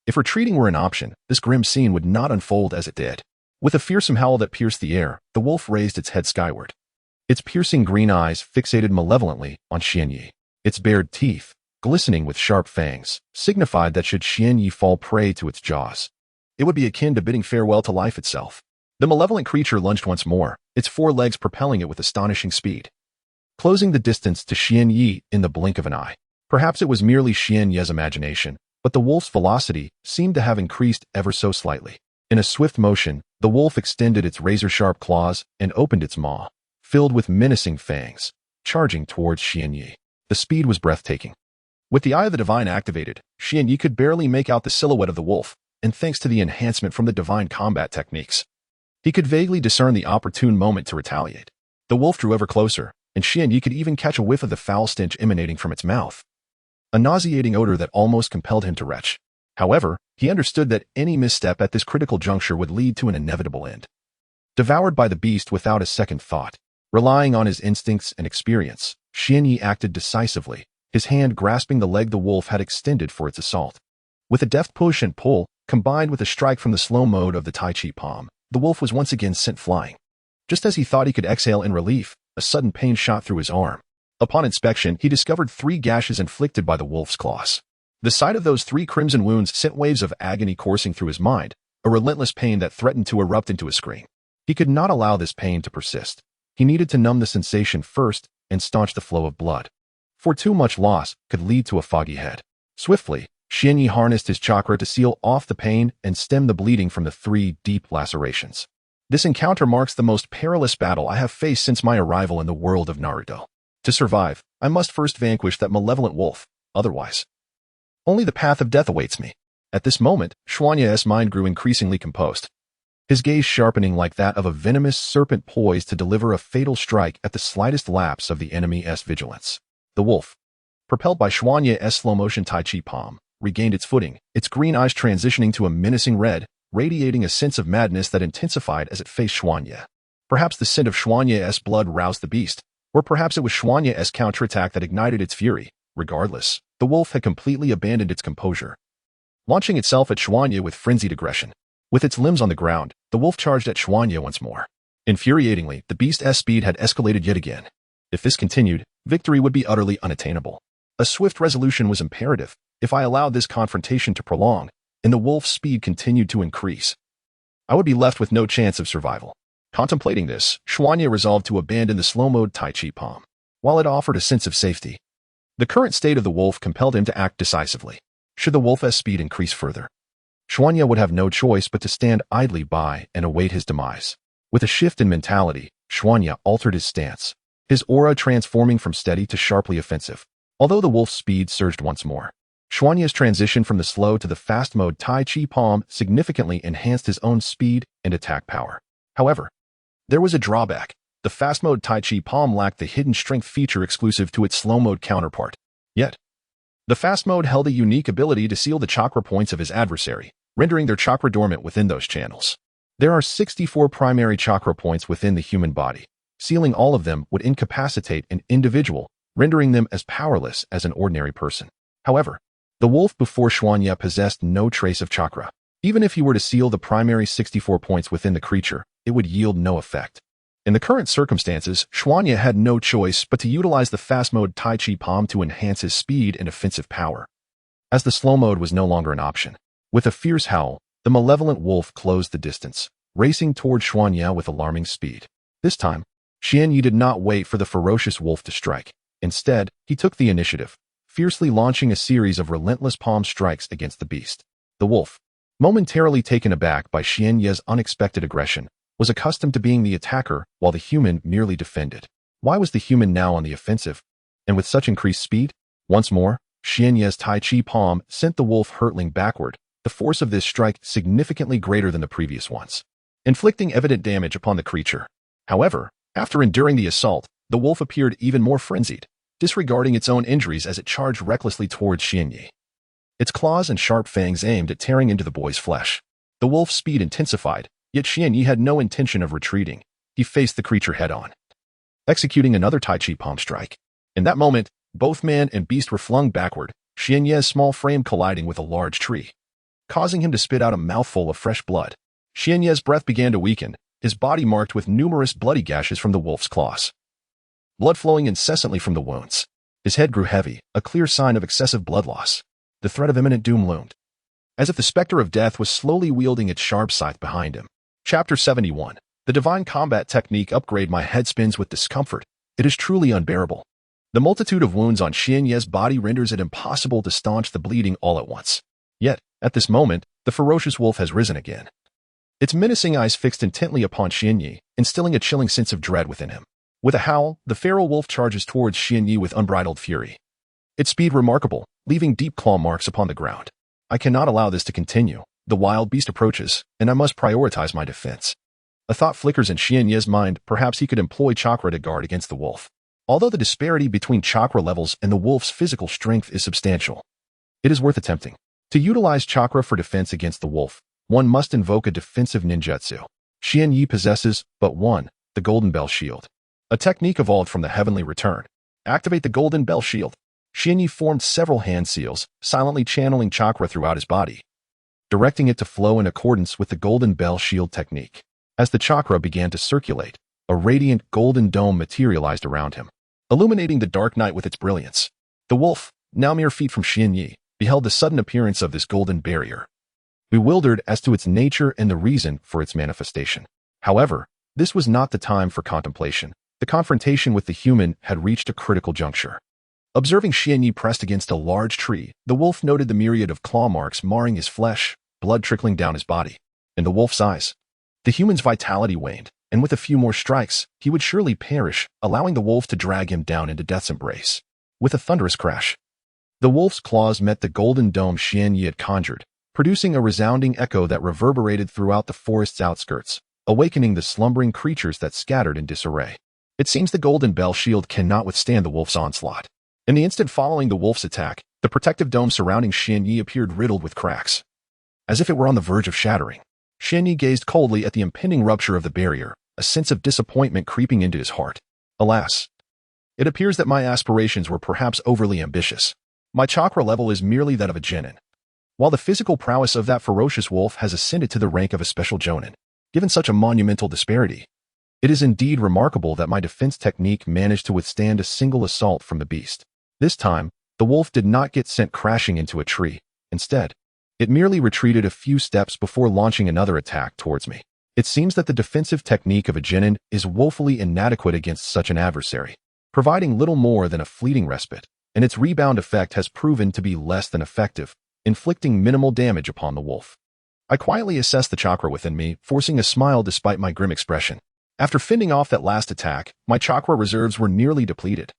If retreating were an option, this grim scene would not unfold as it did. With a fearsome howl that pierced the air, the wolf raised its head skyward. Its piercing green eyes fixated malevolently on Xian Yi. Its bared teeth, glistening with sharp fangs, signified that should Xian Yi fall prey to its jaws, it would be akin to bidding farewell to life itself. The malevolent creature lunged once more, its 4 legs propelling it with astonishing speed, closing the distance to Xian Yi in the blink of an eye. Perhaps it was merely Xian Yi's imagination, but the wolf's velocity seemed to have increased ever so slightly. In a swift motion, the wolf extended its razor-sharp claws and opened its maw, filled with menacing fangs, charging towards Xian Yi. The speed was breathtaking. With the Eye of the Divine activated, Xian Yi could barely make out the silhouette of the wolf, and thanks to the enhancement from the divine combat techniques, he could vaguely discern the opportune moment to retaliate. The wolf drew ever closer, and Xian Yi could even catch a whiff of the foul stench emanating from its mouth, a nauseating odor that almost compelled him to retch. However, he understood that any misstep at this critical juncture would lead to an inevitable end. Devoured by the beast without a second thought, relying on his instincts and experience, Xian Yi acted decisively, his hand grasping the leg the wolf had extended for its assault. With a deft push and pull, combined with a strike from the slow mode of the Tai Chi palm, the wolf was once again sent flying. Just as he thought he could exhale in relief, a sudden pain shot through his arm. Upon inspection, he discovered 3 gashes inflicted by the wolf's claws. The sight of those 3 crimson wounds sent waves of agony coursing through his mind, a relentless pain that threatened to erupt into a scream. He could not allow this pain to persist. He needed to numb the sensation first and staunch the flow of blood, for too much loss could lead to a foggy head. Swiftly, Xian Yi harnessed his chakra to seal off the pain and stem the bleeding from the 3 deep lacerations. This encounter marks the most perilous battle I have faced since my arrival in the world of Naruto. To survive, I must first vanquish that malevolent wolf, otherwise, only the path of death awaits me. At this moment, Xuanye's mind grew increasingly composed, his gaze sharpening like that of a venomous serpent poised to deliver a fatal strike at the slightest lapse of the enemy's vigilance. The wolf, propelled by Xuanye's slow-motion Tai Chi palm, regained its footing, its green eyes transitioning to a menacing red, radiating a sense of madness that intensified as it faced Xuanye. Perhaps the scent of Xuanye's blood roused the beast, or perhaps it was Xuanye's counterattack that ignited its fury. Regardless, the wolf had completely abandoned its composure, launching itself at Xuanye with frenzied aggression. With its limbs on the ground, the wolf charged at Xuanye once more. Infuriatingly, the beast's speed had escalated yet again. If this continued, victory would be utterly unattainable. A swift resolution was imperative if I allowed this confrontation to prolong, and the wolf's speed continued to increase. I would be left with no chance of survival. Contemplating this, Xuanya resolved to abandon the slow-mode Tai Chi palm. While it offered a sense of safety, the current state of the wolf compelled him to act decisively. Should the wolf's speed increase further, Xuanya would have no choice but to stand idly by and await his demise. With a shift in mentality, Xuanya altered his stance, his aura transforming from steady to sharply offensive. Although the wolf's speed surged once more, Xuanya's transition from the slow to the fast mode Tai Chi palm significantly enhanced his own speed and attack power. However, there was a drawback. The fast mode Tai Chi palm lacked the hidden strength feature exclusive to its slow mode counterpart. Yet, the fast mode held a unique ability to seal the chakra points of his adversary, rendering their chakra dormant within those channels. There are 64 primary chakra points within the human body. Sealing all of them would incapacitate an individual, rendering them as powerless as an ordinary person. However, the wolf before Xuanya possessed no trace of chakra. Even if he were to seal the primary 64 points within the creature, it would yield no effect. In the current circumstances, Xuanya had no choice but to utilize the fast mode Tai Chi palm to enhance his speed and offensive power. As the slow mode was no longer an option, with a fierce howl, the malevolent wolf closed the distance, racing toward Xuanya with alarming speed. This time, Xianyi did not wait for the ferocious wolf to strike. Instead, he took the initiative, fiercely launching a series of relentless palm strikes against the beast. The wolf, momentarily taken aback by Xianyi's unexpected aggression, was accustomed to being the attacker while the human merely defended. Why was the human now on the offensive? And with such increased speed? Once more, Xianyi's Tai Chi palm sent the wolf hurtling backward, the force of this strike significantly greater than the previous ones, inflicting evident damage upon the creature. However, after enduring the assault, the wolf appeared even more frenzied, disregarding its own injuries as it charged recklessly towards Xianyi. Its claws and sharp fangs aimed at tearing into the boy's flesh. The wolf's speed intensified, yet Xianyi had no intention of retreating. He faced the creature head-on, executing another Tai Chi palm strike. In that moment, both man and beast were flung backward, Xianyi's small frame colliding with a large tree, causing him to spit out a mouthful of fresh blood. Xianyi's breath began to weaken, his body marked with numerous bloody gashes from the wolf's claws, blood flowing incessantly from the wounds. His head grew heavy, a clear sign of excessive blood loss. The threat of imminent doom loomed, as if the specter of death was slowly wielding its sharp scythe behind him. Chapter 71. The divine combat technique upgrade. My head spins with discomfort. It is truly unbearable. The multitude of wounds on Xianyi's body renders it impossible to staunch the bleeding all at once. Yet, at this moment, the ferocious wolf has risen again, its menacing eyes fixed intently upon Xianyi, instilling a chilling sense of dread within him. With a howl, the feral wolf charges towards Xianyi with unbridled fury, its speed remarkable, leaving deep claw marks upon the ground. I cannot allow this to continue. The wild beast approaches, and I must prioritize my defense. A thought flickers in Xianyi's mind. Perhaps he could employ chakra to guard against the wolf. Although the disparity between chakra levels and the wolf's physical strength is substantial, it is worth attempting. To utilize chakra for defense against the wolf, one must invoke a defensive ninjutsu. Xianyi possesses but one, the Golden Bell Shield, a technique evolved from the Heavenly Return. Activate the Golden Bell Shield. Xianyi formed several hand seals, silently channeling chakra throughout his body, directing it to flow in accordance with the Golden Bell Shield technique. As the chakra began to circulate, a radiant golden dome materialized around him, illuminating the dark night with its brilliance. The wolf, now mere feet from Xianyi, beheld the sudden appearance of this golden barrier, bewildered as to its nature and the reason for its manifestation. However, this was not the time for contemplation. The confrontation with the human had reached a critical juncture. Observing Xianyi pressed against a large tree, the wolf noted the myriad of claw marks marring his flesh, blood trickling down his body. In the wolf's eyes, the human's vitality waned, and with a few more strikes, he would surely perish, allowing the wolf to drag him down into death's embrace. With a thunderous crash, the wolf's claws met the golden dome Xianyi had conjured, producing a resounding echo that reverberated throughout the forest's outskirts, awakening the slumbering creatures that scattered in disarray. It seems the Golden Bell Shield cannot withstand the wolf's onslaught. In the instant following the wolf's attack, the protective dome surrounding Xianyi appeared riddled with cracks, as if it were on the verge of shattering. Xianyi gazed coldly at the impending rupture of the barrier, a sense of disappointment creeping into his heart. Alas, it appears that my aspirations were perhaps overly ambitious. My chakra level is merely that of a genin, while the physical prowess of that ferocious wolf has ascended to the rank of a special jonin. Given such a monumental disparity, it is indeed remarkable that my defense technique managed to withstand a single assault from the beast. This time, The wolf did not get sent crashing into a tree. Instead, it merely retreated a few steps before launching another attack towards me. It seems that the defensive technique of a genin is woefully inadequate against such an adversary, providing little more than a fleeting respite, and its rebound effect has proven to be less than effective, inflicting minimal damage upon the wolf. I quietly assessed the chakra within me, forcing a smile despite my grim expression. After fending off that last attack, my chakra reserves were nearly depleted,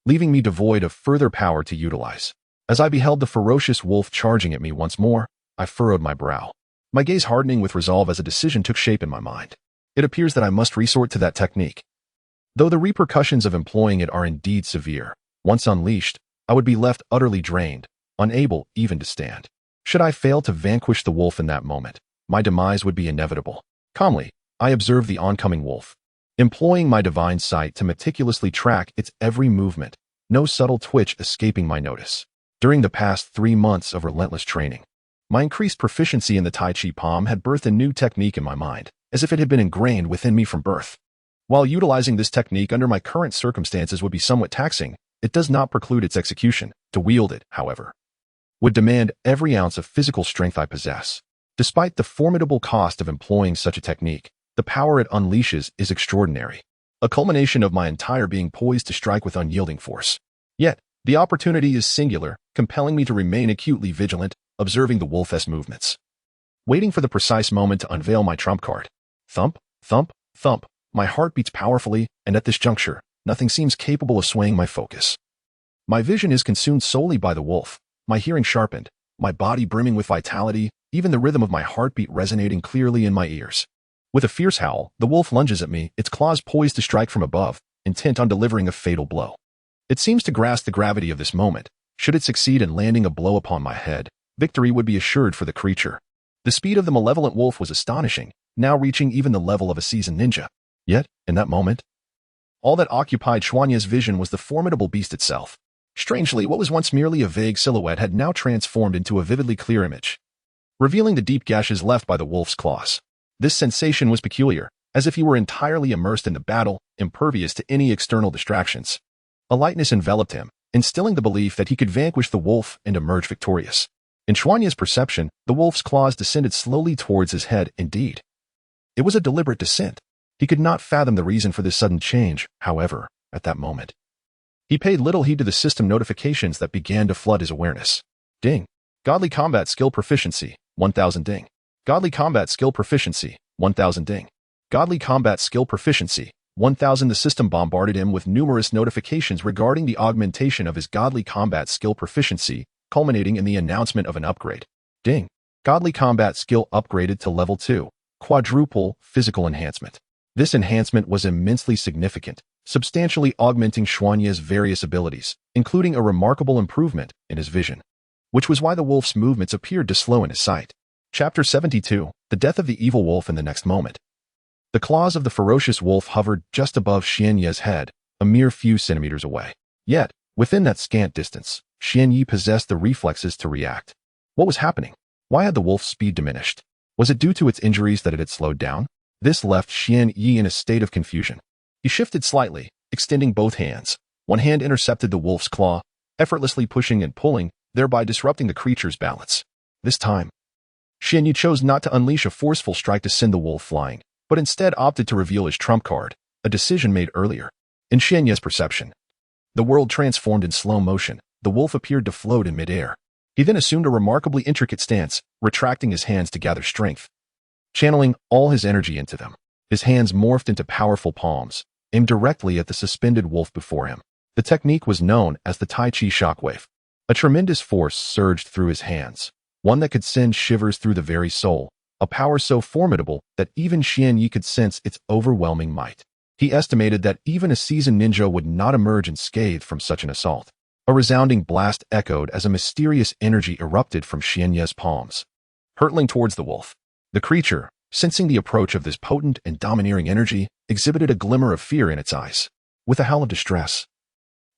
leaving me devoid of further power to utilize. As I beheld the ferocious wolf charging at me once more, I furrowed my brow, my gaze hardening with resolve as a decision took shape in my mind. It appears that I must resort to that technique. Though the repercussions of employing it are indeed severe, once unleashed, I would be left utterly drained, unable even to stand. Should I fail to vanquish the wolf in that moment, my demise would be inevitable. Calmly, I observed the oncoming wolf, employing my divine sight to meticulously track its every movement, no subtle twitch escaping my notice. During the past 3 months of relentless training, my increased proficiency in the Tai Chi palm had birthed a new technique in my mind, as if it had been ingrained within me from birth. While utilizing this technique under my current circumstances would be somewhat taxing, it does not preclude its execution. To wield it, however, would demand every ounce of physical strength I possess. Despite the formidable cost of employing such a technique, the power it unleashes is extraordinary, a culmination of my entire being poised to strike with unyielding force. Yet, the opportunity is singular, compelling me to remain acutely vigilant, observing the wolf's movements. Waiting for the precise moment to unveil my trump card. Thump, thump, thump. My heart beats powerfully, and at this juncture, nothing seems capable of swaying my focus. My vision is consumed solely by the wolf, my hearing sharpened, my body brimming with vitality, even the rhythm of my heartbeat resonating clearly in my ears. With a fierce howl, the wolf lunges at me, its claws poised to strike from above, intent on delivering a fatal blow. It seems to grasp the gravity of this moment. Should it succeed in landing a blow upon my head, victory would be assured for the creature. The speed of the malevolent wolf was astonishing, now reaching even the level of a seasoned ninja. Yet, in that moment, all that occupied Xuanye's vision was the formidable beast itself. Strangely, what was once merely a vague silhouette had now transformed into a vividly clear image, revealing the deep gashes left by the wolf's claws. This sensation was peculiar, as if he were entirely immersed in the battle, impervious to any external distractions. A lightness enveloped him, instilling the belief that he could vanquish the wolf and emerge victorious. In Xuanye's perception, the wolf's claws descended slowly towards his head. Indeed, it was a deliberate descent. He could not fathom the reason for this sudden change, however, at that moment. He paid little heed to the system notifications that began to flood his awareness. Ding. Godly combat skill proficiency, 1000 ding. Godly combat skill proficiency, 1000 ding. Godly combat skill proficiency, 1000. The system bombarded him with numerous notifications regarding the augmentation of his godly combat skill proficiency, culminating in the announcement of an upgrade. Ding. Godly combat skill upgraded to level 2. Quadruple physical enhancement. This enhancement was immensely significant, substantially augmenting Xuanye's various abilities, including a remarkable improvement in his vision, which was why the wolf's movements appeared to slow in his sight. Chapter 72. The Death of the Evil Wolf. In the next moment, the claws of the ferocious wolf hovered just above Xuanye's head, a mere few centimeters away. Yet, within that scant distance, Xuanye possessed the reflexes to react. What was happening? Why had the wolf's speed diminished? Was it due to its injuries that it had slowed down? This left Xuanye in a state of confusion. He shifted slightly, extending both hands. One hand intercepted the wolf's claw, effortlessly pushing and pulling, thereby disrupting the creature's balance. This time, Xuanye chose not to unleash a forceful strike to send the wolf flying, but instead opted to reveal his trump card, a decision made earlier. In Xuanye's perception, the world transformed in slow motion. The wolf appeared to float in midair. He then assumed a remarkably intricate stance, retracting his hands to gather strength. Channeling all his energy into them, his hands morphed into powerful palms, aimed directly at the suspended wolf before him. The technique was known as the Tai Chi shockwave. A tremendous force surged through his hands, one that could send shivers through the very soul, a power so formidable that even Xuanye could sense its overwhelming might. He estimated that even a seasoned ninja would not emerge unscathed from such an assault. A resounding blast echoed as a mysterious energy erupted from Xuanye's palms, hurtling towards the wolf. The creature, sensing the approach of this potent and domineering energy, exhibited a glimmer of fear in its eyes. With a howl of distress,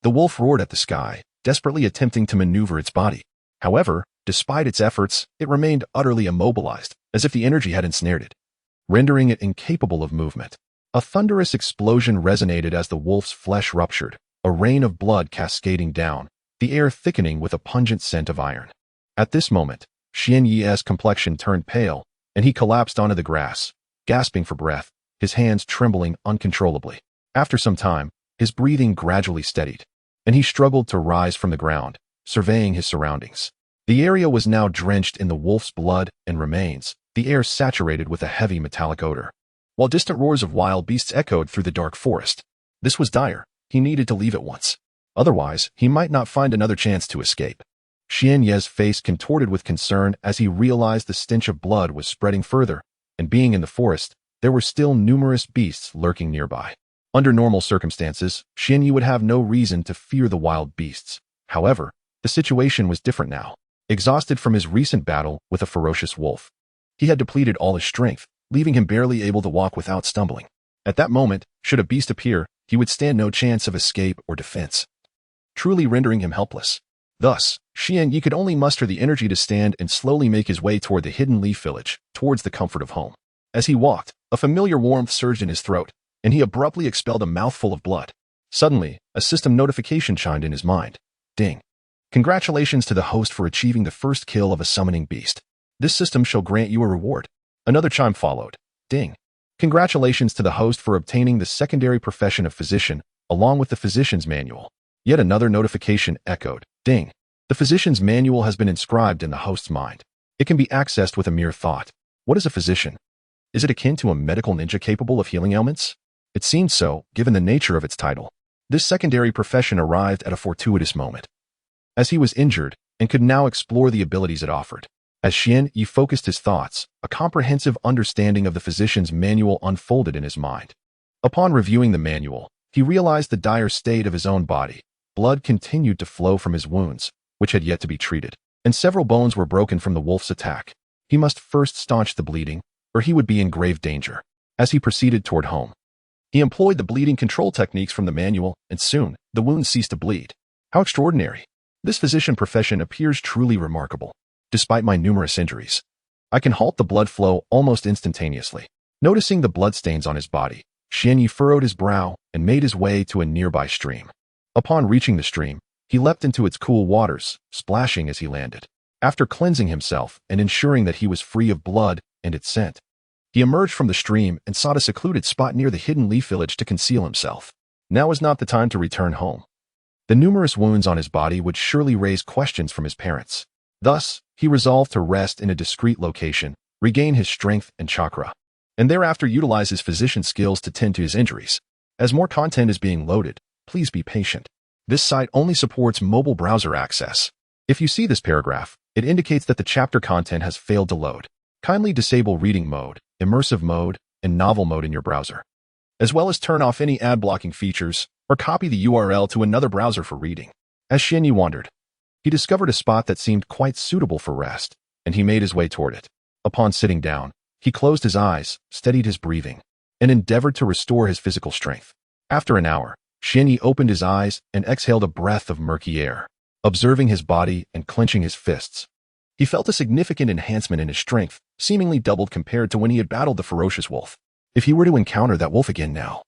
the wolf roared at the sky, desperately attempting to maneuver its body. However, despite its efforts, it remained utterly immobilized, as if the energy had ensnared it, rendering it incapable of movement. A thunderous explosion resonated as the wolf's flesh ruptured, a rain of blood cascading down, the air thickening with a pungent scent of iron. At this moment, Xian Yi's complexion turned pale, and he collapsed onto the grass, gasping for breath, his hands trembling uncontrollably. After some time, his breathing gradually steadied, and he struggled to rise from the ground, surveying his surroundings. The area was now drenched in the wolf's blood and remains, the air saturated with a heavy metallic odor, while distant roars of wild beasts echoed through the dark forest. This was dire. He needed to leave at once. Otherwise, he might not find another chance to escape. Xian Ye's face contorted with concern as he realized the stench of blood was spreading further, and being in the forest, there were still numerous beasts lurking nearby. Under normal circumstances, Xian Yi would have no reason to fear the wild beasts. However, the situation was different now. Exhausted from his recent battle with a ferocious wolf, he had depleted all his strength, leaving him barely able to walk without stumbling. At that moment, should a beast appear, he would stand no chance of escape or defense, truly rendering him helpless. Thus, Xian Yi could only muster the energy to stand and slowly make his way toward the hidden leaf village, towards the comfort of home. As he walked, a familiar warmth surged in his throat, and he abruptly expelled a mouthful of blood. Suddenly, a system notification chimed in his mind. Ding. Congratulations to the host for achieving the first kill of a summoning beast. This system shall grant you a reward. Another chime followed. Ding. Congratulations to the host for obtaining the secondary profession of physician, along with the physician's manual. Yet another notification echoed. Ding. The physician's manual has been inscribed in the host's mind. It can be accessed with a mere thought. What is a physician? Is it akin to a medical ninja capable of healing ailments? It seemed so, given the nature of its title. This secondary profession arrived at a fortuitous moment, as he was injured and could now explore the abilities it offered. As Xian Yi focused his thoughts, a comprehensive understanding of the physician's manual unfolded in his mind. Upon reviewing the manual, he realized the dire state of his own body. Blood continued to flow from his wounds, which had yet to be treated, and several bones were broken from the wolf's attack. He must first staunch the bleeding, or he would be in grave danger. As he proceeded toward home, he employed the bleeding control techniques from the manual, and soon, the wounds ceased to bleed. How extraordinary! This physician profession appears truly remarkable. Despite my numerous injuries, I can halt the blood flow almost instantaneously. Noticing the bloodstains on his body, Xian Yi furrowed his brow and made his way to a nearby stream. Upon reaching the stream, he leapt into its cool waters, splashing as he landed. After cleansing himself and ensuring that he was free of blood and its scent, he emerged from the stream and sought a secluded spot near the hidden leaf village to conceal himself. Now was not the time to return home. The numerous wounds on his body would surely raise questions from his parents. Thus, he resolved to rest in a discreet location, regain his strength and chakra, and thereafter utilize his physician skills to tend to his injuries. As more content is being loaded, please be patient. This site only supports mobile browser access. If you see this paragraph, it indicates that the chapter content has failed to load. Kindly disable reading mode, immersive mode, and novel mode in your browser, as well as turn off any ad blocking features or copy the URL to another browser for reading. As Xian Yi wandered, he discovered a spot that seemed quite suitable for rest, and he made his way toward it. Upon sitting down, he closed his eyes, steadied his breathing, and endeavored to restore his physical strength. After an hour, Xian Yi opened his eyes and exhaled a breath of murky air. Observing his body and clenching his fists, he felt a significant enhancement in his strength, seemingly doubled compared to when he had battled the ferocious wolf. If he were to encounter that wolf again now,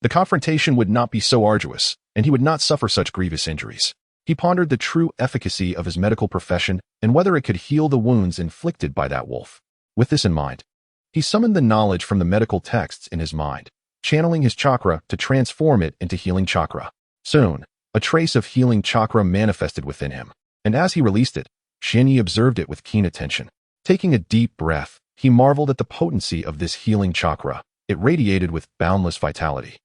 the confrontation would not be so arduous, and he would not suffer such grievous injuries. He pondered the true efficacy of his medical profession and whether it could heal the wounds inflicted by that wolf. With this in mind, he summoned the knowledge from the medical texts in his mind, channeling his chakra to transform it into healing chakra. Soon, a trace of healing chakra manifested within him, and as he released it, Xian Yi observed it with keen attention. Taking a deep breath, he marveled at the potency of this healing chakra. It radiated with boundless vitality,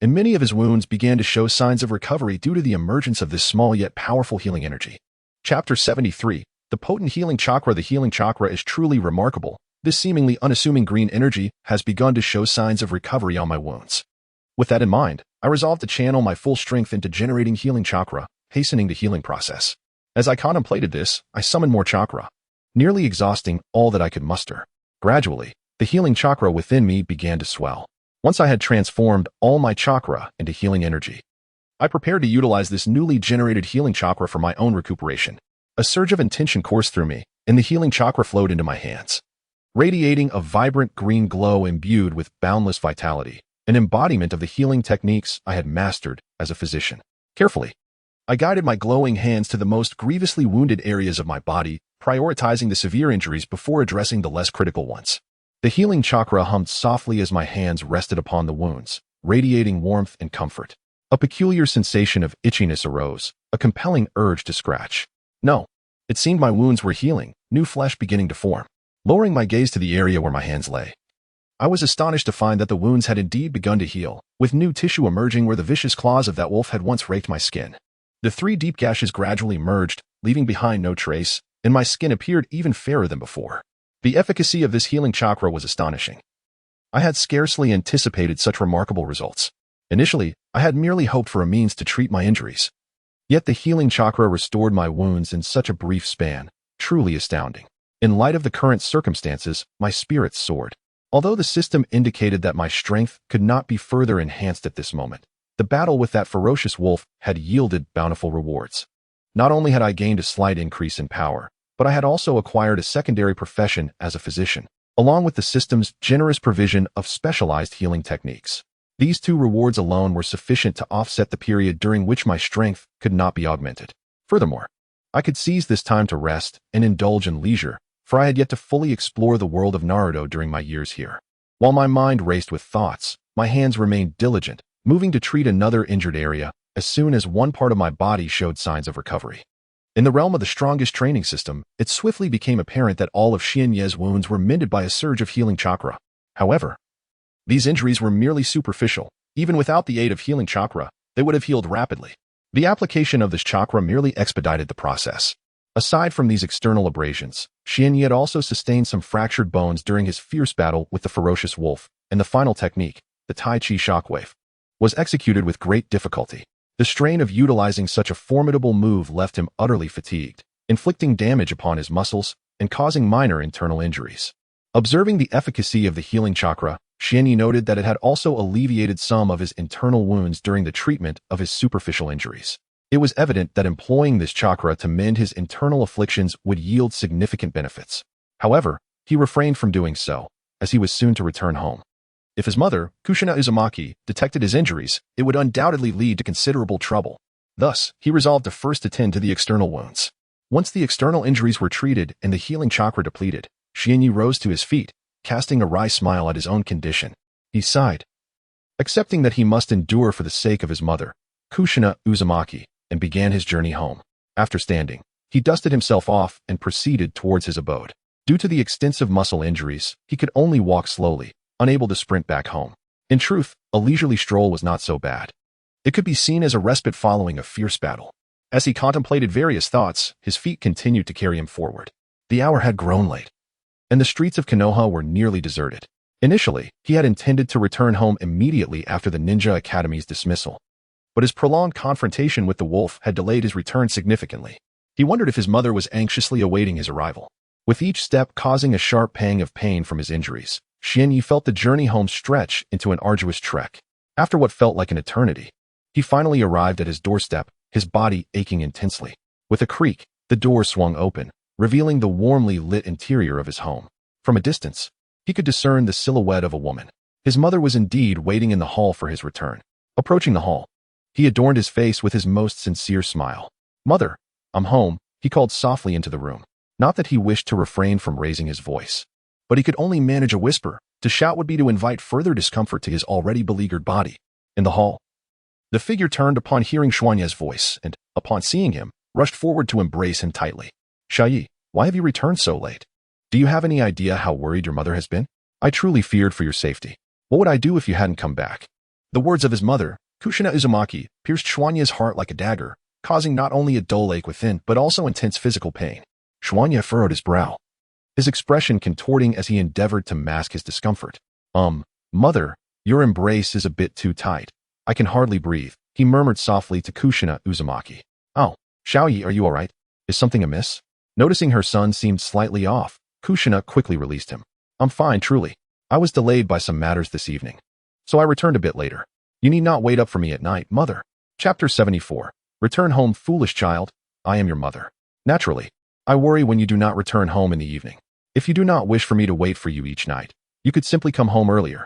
and many of his wounds began to show signs of recovery due to the emergence of this small yet powerful healing energy. Chapter 73. The potent healing chakra. The healing chakra is truly remarkable. This seemingly unassuming green energy has begun to show signs of recovery on my wounds. With that in mind, I resolved to channel my full strength into generating healing chakra, hastening the healing process. As I contemplated this, I summoned more chakra, nearly exhausting all that I could muster. Gradually, the healing chakra within me began to swell. Once I had transformed all my chakra into healing energy, I prepared to utilize this newly generated healing chakra for my own recuperation. A surge of intention coursed through me, and the healing chakra flowed into my hands, radiating a vibrant green glow imbued with boundless vitality, an embodiment of the healing techniques I had mastered as a physician. Carefully, I guided my glowing hands to the most grievously wounded areas of my body, prioritizing the severe injuries before addressing the less critical ones. The healing chakra hummed softly as my hands rested upon the wounds, radiating warmth and comfort. A peculiar sensation of itchiness arose, a compelling urge to scratch. No, it seemed my wounds were healing, new flesh beginning to form. Lowering my gaze to the area where my hands lay, I was astonished to find that the wounds had indeed begun to heal, with new tissue emerging where the vicious claws of that wolf had once raked my skin. The 3 deep gashes gradually merged, leaving behind no trace, and my skin appeared even fairer than before. The efficacy of this healing chakra was astonishing. I had scarcely anticipated such remarkable results. Initially, I had merely hoped for a means to treat my injuries. Yet the healing chakra restored my wounds in such a brief span, truly astounding. In light of the current circumstances, my spirits soared. Although the system indicated that my strength could not be further enhanced at this moment, the battle with that ferocious wolf had yielded bountiful rewards. Not only had I gained a slight increase in power, but I had also acquired a secondary profession as a physician, along with the system's generous provision of specialized healing techniques. These 2 rewards alone were sufficient to offset the period during which my strength could not be augmented. Furthermore, I could seize this time to rest and indulge in leisure, for I had yet to fully explore the world of Naruto during my years here. While my mind raced with thoughts, my hands remained diligent, moving to treat another injured area as soon as one part of my body showed signs of recovery. In the realm of the strongest training system, it swiftly became apparent that all of Xianye's wounds were mended by a surge of healing chakra. However, these injuries were merely superficial. Even without the aid of healing chakra, they would have healed rapidly. The application of this chakra merely expedited the process. Aside from these external abrasions, Xianye had also sustained some fractured bones during his fierce battle with the ferocious wolf, and the final technique, the Tai Chi shockwave, was executed with great difficulty. The strain of utilizing such a formidable move left him utterly fatigued, inflicting damage upon his muscles and causing minor internal injuries. Observing the efficacy of the healing chakra, Xianye noted that it had also alleviated some of his internal wounds during the treatment of his superficial injuries. It was evident that employing this chakra to mend his internal afflictions would yield significant benefits. However, he refrained from doing so, as he was soon to return home. If his mother, Kushina Uzumaki, detected his injuries, it would undoubtedly lead to considerable trouble. Thus, he resolved to first attend to the external wounds. Once the external injuries were treated and the healing chakra depleted, Xianye rose to his feet, casting a wry smile at his own condition. He sighed, accepting that he must endure for the sake of his mother, Kushina Uzumaki, and began his journey home. After standing, he dusted himself off and proceeded towards his abode. Due to the extensive muscle injuries, he could only walk slowly, unable to sprint back home. In truth, a leisurely stroll was not so bad. It could be seen as a respite following a fierce battle. As he contemplated various thoughts, his feet continued to carry him forward. The hour had grown late, and the streets of Konoha were nearly deserted. Initially, he had intended to return home immediately after the Ninja Academy's dismissal, but his prolonged confrontation with the wolf had delayed his return significantly. He wondered if his mother was anxiously awaiting his arrival. With each step causing a sharp pang of pain from his injuries, Xianye felt the journey home stretch into an arduous trek. After what felt like an eternity, he finally arrived at his doorstep, his body aching intensely. With a creak, the door swung open, revealing the warmly lit interior of his home. From a distance, he could discern the silhouette of a woman. His mother was indeed waiting in the hall for his return. Approaching the hall, he adorned his face with his most sincere smile. "Mother, I'm home," he called softly into the room. Not that he wished to refrain from raising his voice, but he could only manage a whisper. To shout would be to invite further discomfort to his already beleaguered body. In the hall, the figure turned upon hearing Xuanye's voice and, upon seeing him, rushed forward to embrace him tightly. "Xiaoyi, why have you returned so late? Do you have any idea how worried your mother has been? I truly feared for your safety. What would I do if you hadn't come back?" The words of his mother, Kushina Uzumaki, pierced Xuanye's heart like a dagger, causing not only a dull ache within but also intense physical pain. Xuanye furrowed his brow, his expression contorting as he endeavored to mask his discomfort. Mother, your embrace is a bit too tight. I can hardly breathe," he murmured softly to Kushina Uzumaki. "Oh, Xiaoyi, are you all right? Is something amiss?" Noticing her son seemed slightly off, Kushina quickly released him. "I'm fine, truly. I was delayed by some matters this evening, so I returned a bit later. You need not wait up for me at night, mother." Chapter 74. Return home, foolish child. I am your mother. Naturally, I worry when you do not return home in the evening. If you do not wish for me to wait for you each night, you could simply come home earlier.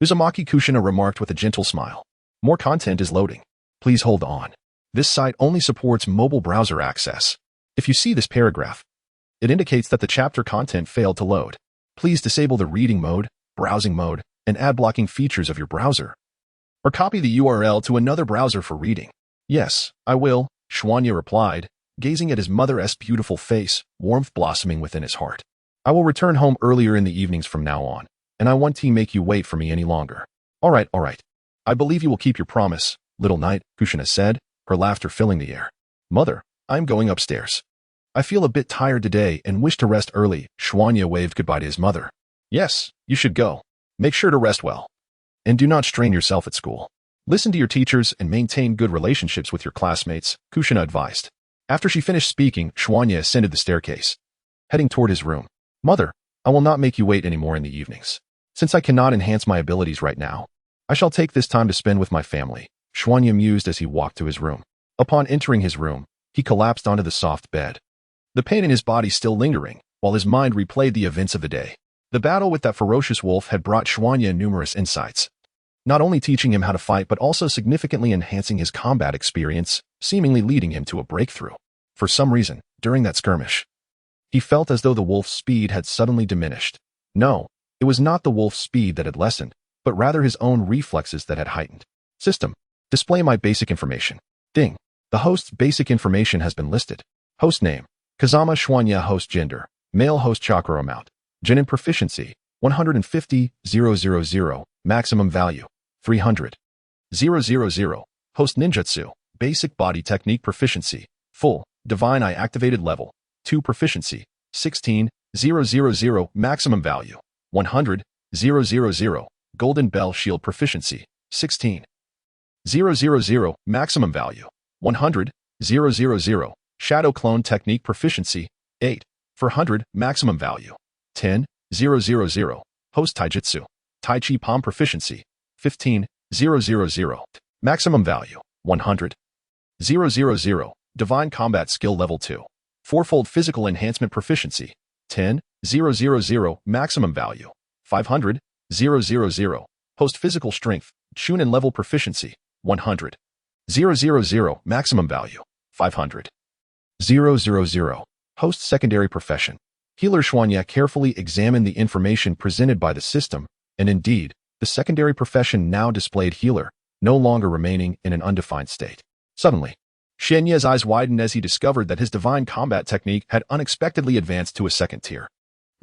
Uzumaki Kushina remarked with a gentle smile. More content is loading. Please hold on. This site only supports mobile browser access. If you see this paragraph, it indicates that the chapter content failed to load. Please disable the reading mode, browsing mode, and ad blocking features of your browser. Or copy the URL to another browser for reading. Yes, I will, Xuanya replied, gazing at his mother's beautiful face, warmth blossoming within his heart. I will return home earlier in the evenings from now on, and I won't make you wait for me any longer. All right. I believe you will keep your promise, little knight, Kushina said, her laughter filling the air. Mother, I'm going upstairs. I feel a bit tired today and wish to rest early. Xuanya waved goodbye to his mother. Yes, you should go. Make sure to rest well. And do not strain yourself at school. Listen to your teachers and maintain good relationships with your classmates, Kushina advised. After she finished speaking, Xuanya ascended the staircase, heading toward his room. Mother, I will not make you wait anymore in the evenings. Since I cannot enhance my abilities right now, I shall take this time to spend with my family, Xuanya mused as he walked to his room. Upon entering his room, he collapsed onto the soft bed, the pain in his body still lingering, while his mind replayed the events of the day. The battle with that ferocious wolf had brought Xuanya numerous insights, not only teaching him how to fight but also significantly enhancing his combat experience, seemingly leading him to a breakthrough. For some reason, during that skirmish, he felt as though the wolf's speed had suddenly diminished. No, it was not the wolf's speed that had lessened, but rather his own reflexes that had heightened. System. Display my basic information. Ding. The host's basic information has been listed. Host name. Kazama Xuanya. Host gender. Male. Host chakra amount. Genin proficiency. 150,000. Maximum value. 300,000. Host ninjutsu. Basic body technique proficiency. Full. Divine Eye activated level. 2 proficiency. 16,000. Maximum value. 100,000. Golden Bell Shield proficiency. 16,000. Maximum value. 100,000. Shadow Clone Technique proficiency. 8. 400. Maximum value. 10,000. Host Taijutsu. Tai Chi Palm proficiency. 15,000. Maximum value. 100,000. Divine Combat Skill level 2. Fourfold Physical Enhancement proficiency. 10,000. Maximum value. 500,000. Host Physical Strength. Chunin level proficiency. 100,000. Maximum value. 500,000. Host Secondary Profession. Healer. Xuanya carefully examined the information presented by the system, and indeed, the secondary profession now displayed healer, no longer remaining in an undefined state. Suddenly, Xuanya's eyes widened as he discovered that his divine combat technique had unexpectedly advanced to a second tier.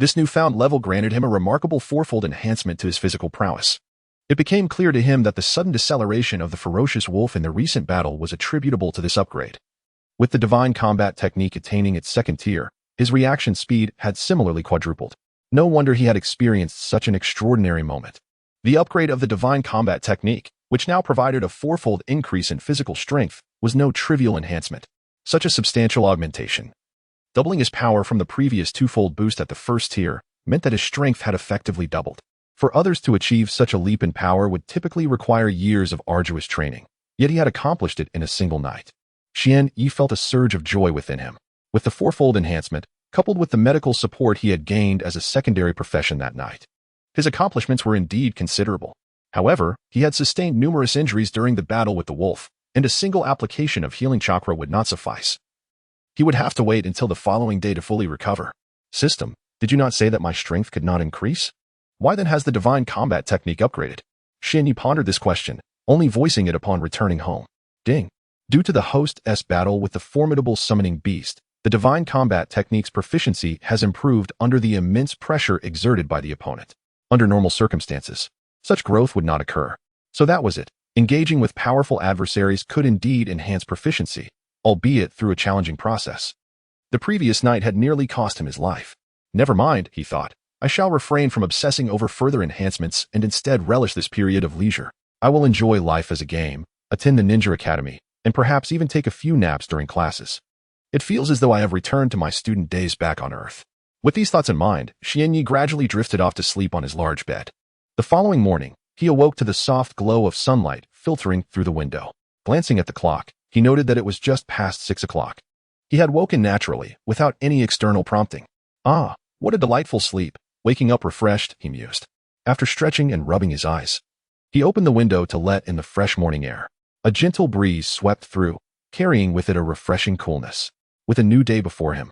This newfound level granted him a remarkable fourfold enhancement to his physical prowess. It became clear to him that the sudden deceleration of the ferocious wolf in the recent battle was attributable to this upgrade. With the divine combat technique attaining its second tier, his reaction speed had similarly quadrupled. No wonder he had experienced such an extraordinary moment. The upgrade of the divine combat technique, which now provided a fourfold increase in physical strength, was no trivial enhancement. Such a substantial augmentation, doubling his power from the previous twofold boost at the first tier, meant that his strength had effectively doubled. For others to achieve such a leap in power would typically require years of arduous training, yet he had accomplished it in a single night. Xian Yi felt a surge of joy within him. With the fourfold enhancement, coupled with the medical support he had gained as a secondary profession that night, his accomplishments were indeed considerable. However, he had sustained numerous injuries during the battle with the wolf, and a single application of healing chakra would not suffice. He would have to wait until the following day to fully recover. System, did you not say that my strength could not increase? Why then has the divine combat technique upgraded? Xian Yi pondered this question, only voicing it upon returning home. Ding. Due to the host's battle with the formidable summoning beast, the divine combat technique's proficiency has improved under the immense pressure exerted by the opponent. Under normal circumstances, such growth would not occur. So that was it. Engaging with powerful adversaries could indeed enhance proficiency, albeit through a challenging process. The previous night had nearly cost him his life. Never mind, he thought. I shall refrain from obsessing over further enhancements and instead relish this period of leisure. I will enjoy life as a game, attend the Ninja Academy, and perhaps even take a few naps during classes. It feels as though I have returned to my student days back on Earth. With these thoughts in mind, Xian Yi gradually drifted off to sleep on his large bed. The following morning, he awoke to the soft glow of sunlight filtering through the window. Glancing at the clock, he noted that it was just past 6 o'clock. He had woken naturally, without any external prompting. Ah, what a delightful sleep. Waking up refreshed, he mused. After stretching and rubbing his eyes, he opened the window to let in the fresh morning air. A gentle breeze swept through, carrying with it a refreshing coolness. With a new day before him,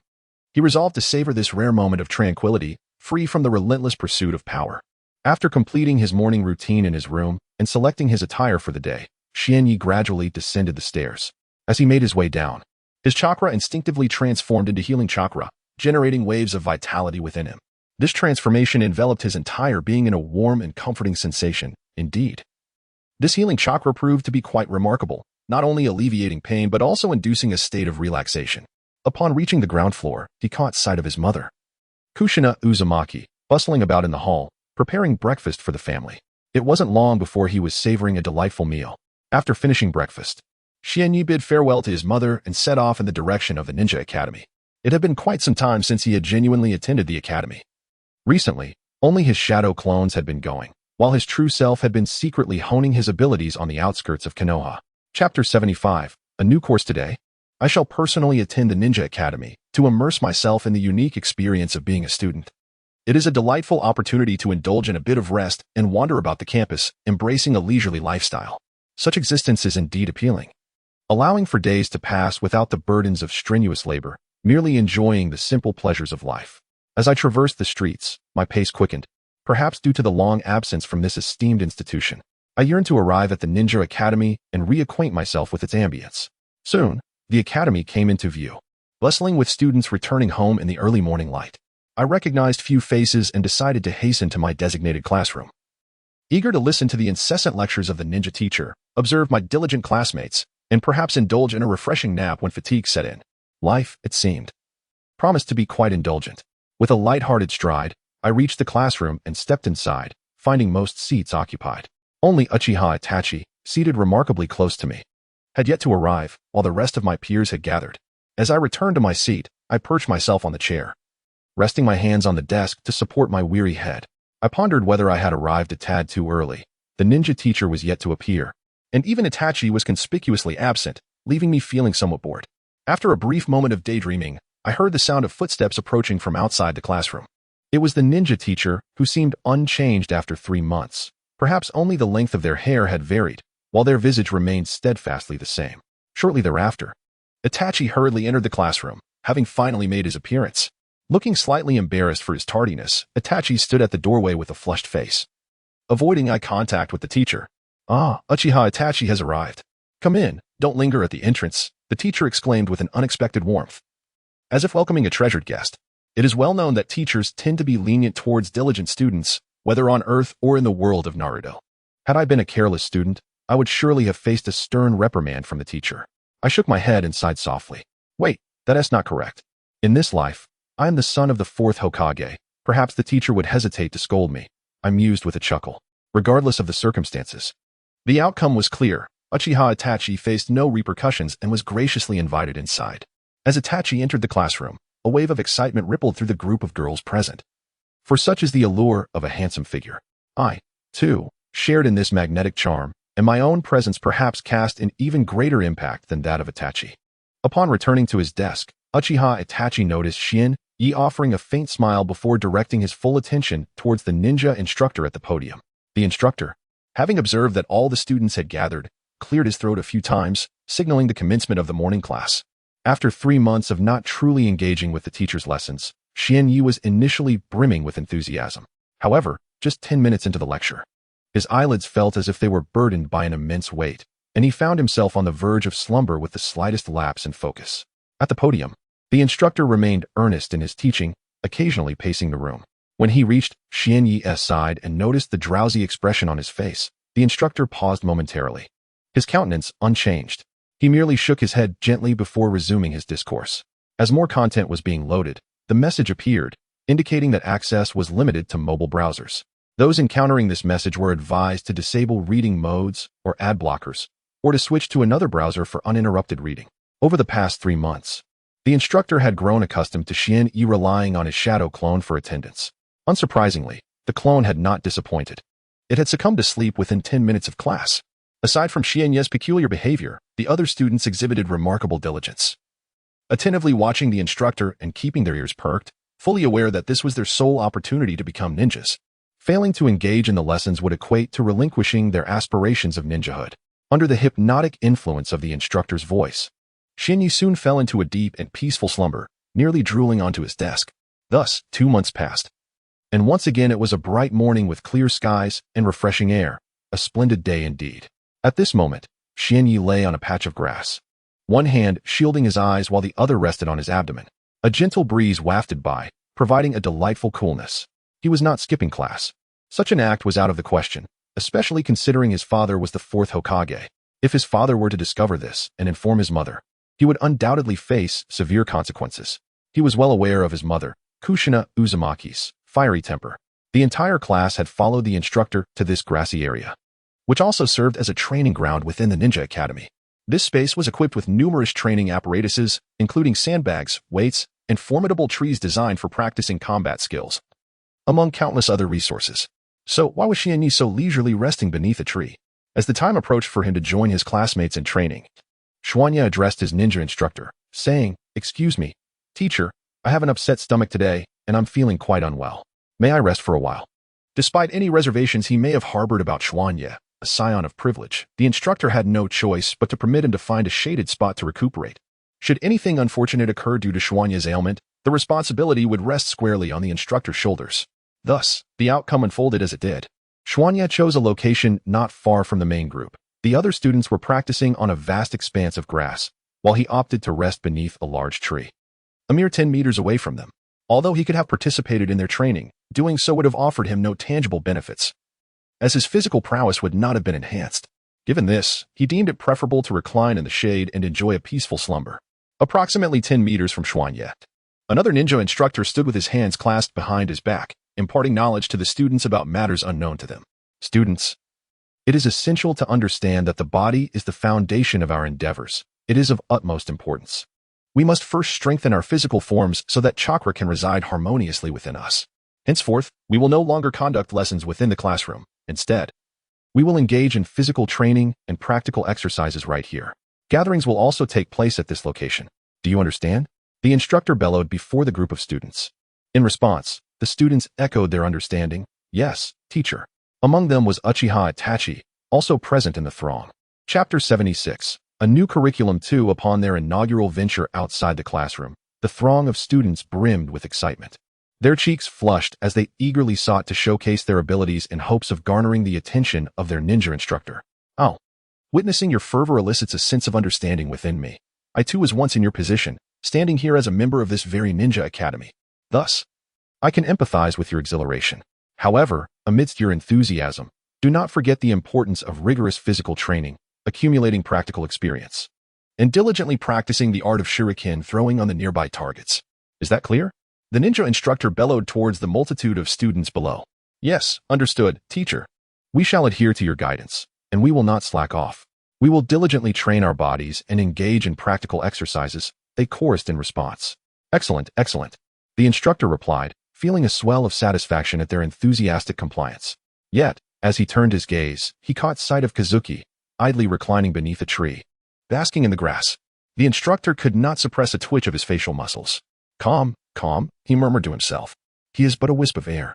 he resolved to savor this rare moment of tranquility, free from the relentless pursuit of power. After completing his morning routine in his room and selecting his attire for the day, Xianyi gradually descended the stairs. As he made his way down, his chakra instinctively transformed into healing chakra, generating waves of vitality within him. This transformation enveloped his entire being in a warm and comforting sensation. Indeed, this healing chakra proved to be quite remarkable, not only alleviating pain but also inducing a state of relaxation. Upon reaching the ground floor, he caught sight of his mother, Kushina Uzumaki, bustling about in the hall, preparing breakfast for the family. It wasn't long before he was savoring a delightful meal. After finishing breakfast, Xianyi bid farewell to his mother and set off in the direction of the Ninja Academy. It had been quite some time since he had genuinely attended the academy. Recently, only his shadow clones had been going, while his true self had been secretly honing his abilities on the outskirts of Konoha. Chapter 75, a new course today. I shall personally attend the Ninja Academy to immerse myself in the unique experience of being a student. It is a delightful opportunity to indulge in a bit of rest and wander about the campus, embracing a leisurely lifestyle. Such existence is indeed appealing, allowing for days to pass without the burdens of strenuous labor, merely enjoying the simple pleasures of life. As I traversed the streets, my pace quickened, perhaps due to the long absence from this esteemed institution. I yearned to arrive at the Ninja Academy and reacquaint myself with its ambience. Soon, the academy came into view, bustling with students returning home in the early morning light. I recognized few faces and decided to hasten to my designated classroom. Eager to listen to the incessant lectures of the ninja teacher, observe my diligent classmates, and perhaps indulge in a refreshing nap when fatigue set in. Life, it seemed, promised to be quite indulgent. With a light-hearted stride, I reached the classroom and stepped inside, finding most seats occupied. Only Uchiha Itachi, seated remarkably close to me, had yet to arrive, while the rest of my peers had gathered. As I returned to my seat, I perched myself on the chair, resting my hands on the desk to support my weary head. I pondered whether I had arrived a tad too early. The ninja teacher was yet to appear, and even Itachi was conspicuously absent, leaving me feeling somewhat bored. After a brief moment of daydreaming, I heard the sound of footsteps approaching from outside the classroom. It was the ninja teacher, who seemed unchanged after 3 months. Perhaps only the length of their hair had varied, while their visage remained steadfastly the same. Shortly thereafter, Itachi hurriedly entered the classroom, having finally made his appearance. Looking slightly embarrassed for his tardiness, Itachi stood at the doorway with a flushed face, avoiding eye contact with the teacher. "Ah, Uchiha Itachi has arrived. Come in, don't linger at the entrance," the teacher exclaimed with an unexpected warmth, as if welcoming a treasured guest. It is well known that teachers tend to be lenient towards diligent students, whether on Earth or in the world of Naruto. Had I been a careless student, I would surely have faced a stern reprimand from the teacher. I shook my head and sighed softly. Wait, that is not correct. In this life, I am the son of the 4th Hokage. Perhaps the teacher would hesitate to scold me. I mused with a chuckle. Regardless of the circumstances, the outcome was clear. Uchiha Itachi faced no repercussions and was graciously invited inside. As Itachi entered the classroom, a wave of excitement rippled through the group of girls present. For such is the allure of a handsome figure. I, too, shared in this magnetic charm, and my own presence perhaps cast an even greater impact than that of Itachi. Upon returning to his desk, Uchiha Itachi noticed Xianyi offering a faint smile before directing his full attention towards the ninja instructor at the podium. The instructor, having observed that all the students had gathered, cleared his throat a few times, signaling the commencement of the morning class. After 3 months of not truly engaging with the teacher's lessons, Xianyi was initially brimming with enthusiasm. However, just 10 minutes into the lecture, his eyelids felt as if they were burdened by an immense weight, and he found himself on the verge of slumber with the slightest lapse in focus. At the podium, the instructor remained earnest in his teaching, occasionally pacing the room. When he reached Xianyi's side and noticed the drowsy expression on his face, the instructor paused momentarily, his countenance unchanged. He merely shook his head gently before resuming his discourse. As more content was being loaded, the message appeared, indicating that access was limited to mobile browsers. Those encountering this message were advised to disable reading modes or ad blockers, or to switch to another browser for uninterrupted reading. Over the past 3 months, the instructor had grown accustomed to Xianyi relying on his shadow clone for attendance. Unsurprisingly, the clone had not disappointed. It had succumbed to sleep within 10 minutes of class. Aside from Xianyi's peculiar behavior, the other students exhibited remarkable diligence, attentively watching the instructor and keeping their ears perked, fully aware that this was their sole opportunity to become ninjas. Failing to engage in the lessons would equate to relinquishing their aspirations of ninjahood. Under the hypnotic influence of the instructor's voice, Shinyi soon fell into a deep and peaceful slumber, nearly drooling onto his desk. Thus, 2 months passed. And once again it was a bright morning with clear skies and refreshing air, a splendid day indeed. At this moment, Shinyi lay on a patch of grass, one hand shielding his eyes while the other rested on his abdomen. A gentle breeze wafted by, providing a delightful coolness. He was not skipping class. Such an act was out of the question, especially considering his father was the 4th Hokage. If his father were to discover this and inform his mother, he would undoubtedly face severe consequences. He was well aware of his mother, Kushina Uzumaki's fiery temper. The entire class had followed the instructor to this grassy area, which also served as a training ground within the ninja academy. This space was equipped with numerous training apparatuses, including sandbags, weights, and formidable trees designed for practicing combat skills, among countless other resources. So why was Shinyi so leisurely resting beneath a tree? As the time approached for him to join his classmates in training, Shuanya addressed his ninja instructor, saying, "Excuse me, teacher, I have an upset stomach today, and I'm feeling quite unwell. May I rest for a while?" Despite any reservations he may have harbored about Shuanya, a scion of privilege, the instructor had no choice but to permit him to find a shaded spot to recuperate. Should anything unfortunate occur due to Shuanya's ailment, the responsibility would rest squarely on the instructor's shoulders. Thus, the outcome unfolded as it did. Shuanya chose a location not far from the main group. The other students were practicing on a vast expanse of grass, while he opted to rest beneath a large tree, a mere 10 meters away from them. Although he could have participated in their training, doing so would have offered him no tangible benefits, as his physical prowess would not have been enhanced. Given this, he deemed it preferable to recline in the shade and enjoy a peaceful slumber. Approximately 10 meters from Shuanya, another ninja instructor stood with his hands clasped behind his back, imparting knowledge to the students about matters unknown to them. Students, it is essential to understand that the body is the foundation of our endeavors. It is of utmost importance. We must first strengthen our physical forms so that chakra can reside harmoniously within us. Henceforth, we will no longer conduct lessons within the classroom. Instead, we will engage in physical training and practical exercises right here. Gatherings will also take place at this location. Do you understand? The instructor bellowed before the group of students. In response, the students echoed their understanding. Yes, teacher. Among them was Uchiha Itachi, also present in the throng. Chapter 76. A new curriculum too. Upon their inaugural venture outside the classroom, the throng of students brimmed with excitement. Their cheeks flushed as they eagerly sought to showcase their abilities in hopes of garnering the attention of their ninja instructor. Oh, witnessing your fervor elicits a sense of understanding within me. I too was once in your position, standing here as a member of this very ninja academy. Thus, I can empathize with your exhilaration. However, amidst your enthusiasm, do not forget the importance of rigorous physical training, accumulating practical experience, and diligently practicing the art of shuriken throwing on the nearby targets. Is that clear? The ninja instructor bellowed towards the multitude of students below. Yes, understood, teacher. We shall adhere to your guidance, and we will not slack off. We will diligently train our bodies and engage in practical exercises, they chorused in response. Excellent, excellent. The instructor replied, feeling a swell of satisfaction at their enthusiastic compliance. Yet, as he turned his gaze, he caught sight of Kazuki, idly reclining beneath a tree, basking in the grass. The instructor could not suppress a twitch of his facial muscles. Calm, he murmured to himself. He is but a wisp of air,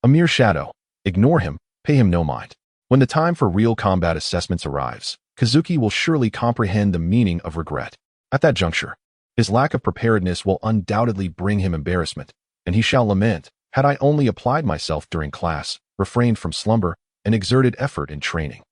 a mere shadow. Ignore him, pay him no mind. When the time for real combat assessments arrives, Kazuki will surely comprehend the meaning of regret. At that juncture, his lack of preparedness will undoubtedly bring him embarrassment, and he shall lament, had I only applied myself during class, refrained from slumber, and exerted effort in training.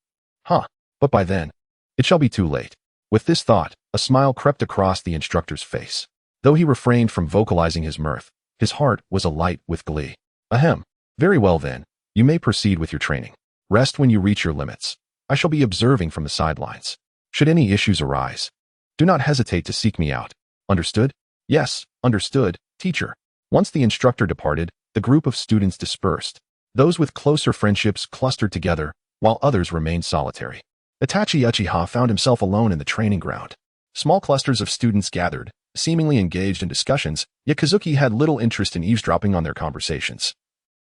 But by then, it shall be too late. With this thought, a smile crept across the instructor's face. Though he refrained from vocalizing his mirth, his heart was alight with glee. Ahem. Very well then, you may proceed with your training. Rest when you reach your limits. I shall be observing from the sidelines. Should any issues arise, do not hesitate to seek me out. Understood? Yes, understood, teacher. Once the instructor departed, the group of students dispersed. Those with closer friendships clustered together, while others remained solitary. Itachi Uchiha found himself alone in the training ground. Small clusters of students gathered, seemingly engaged in discussions, yet Kazuki had little interest in eavesdropping on their conversations,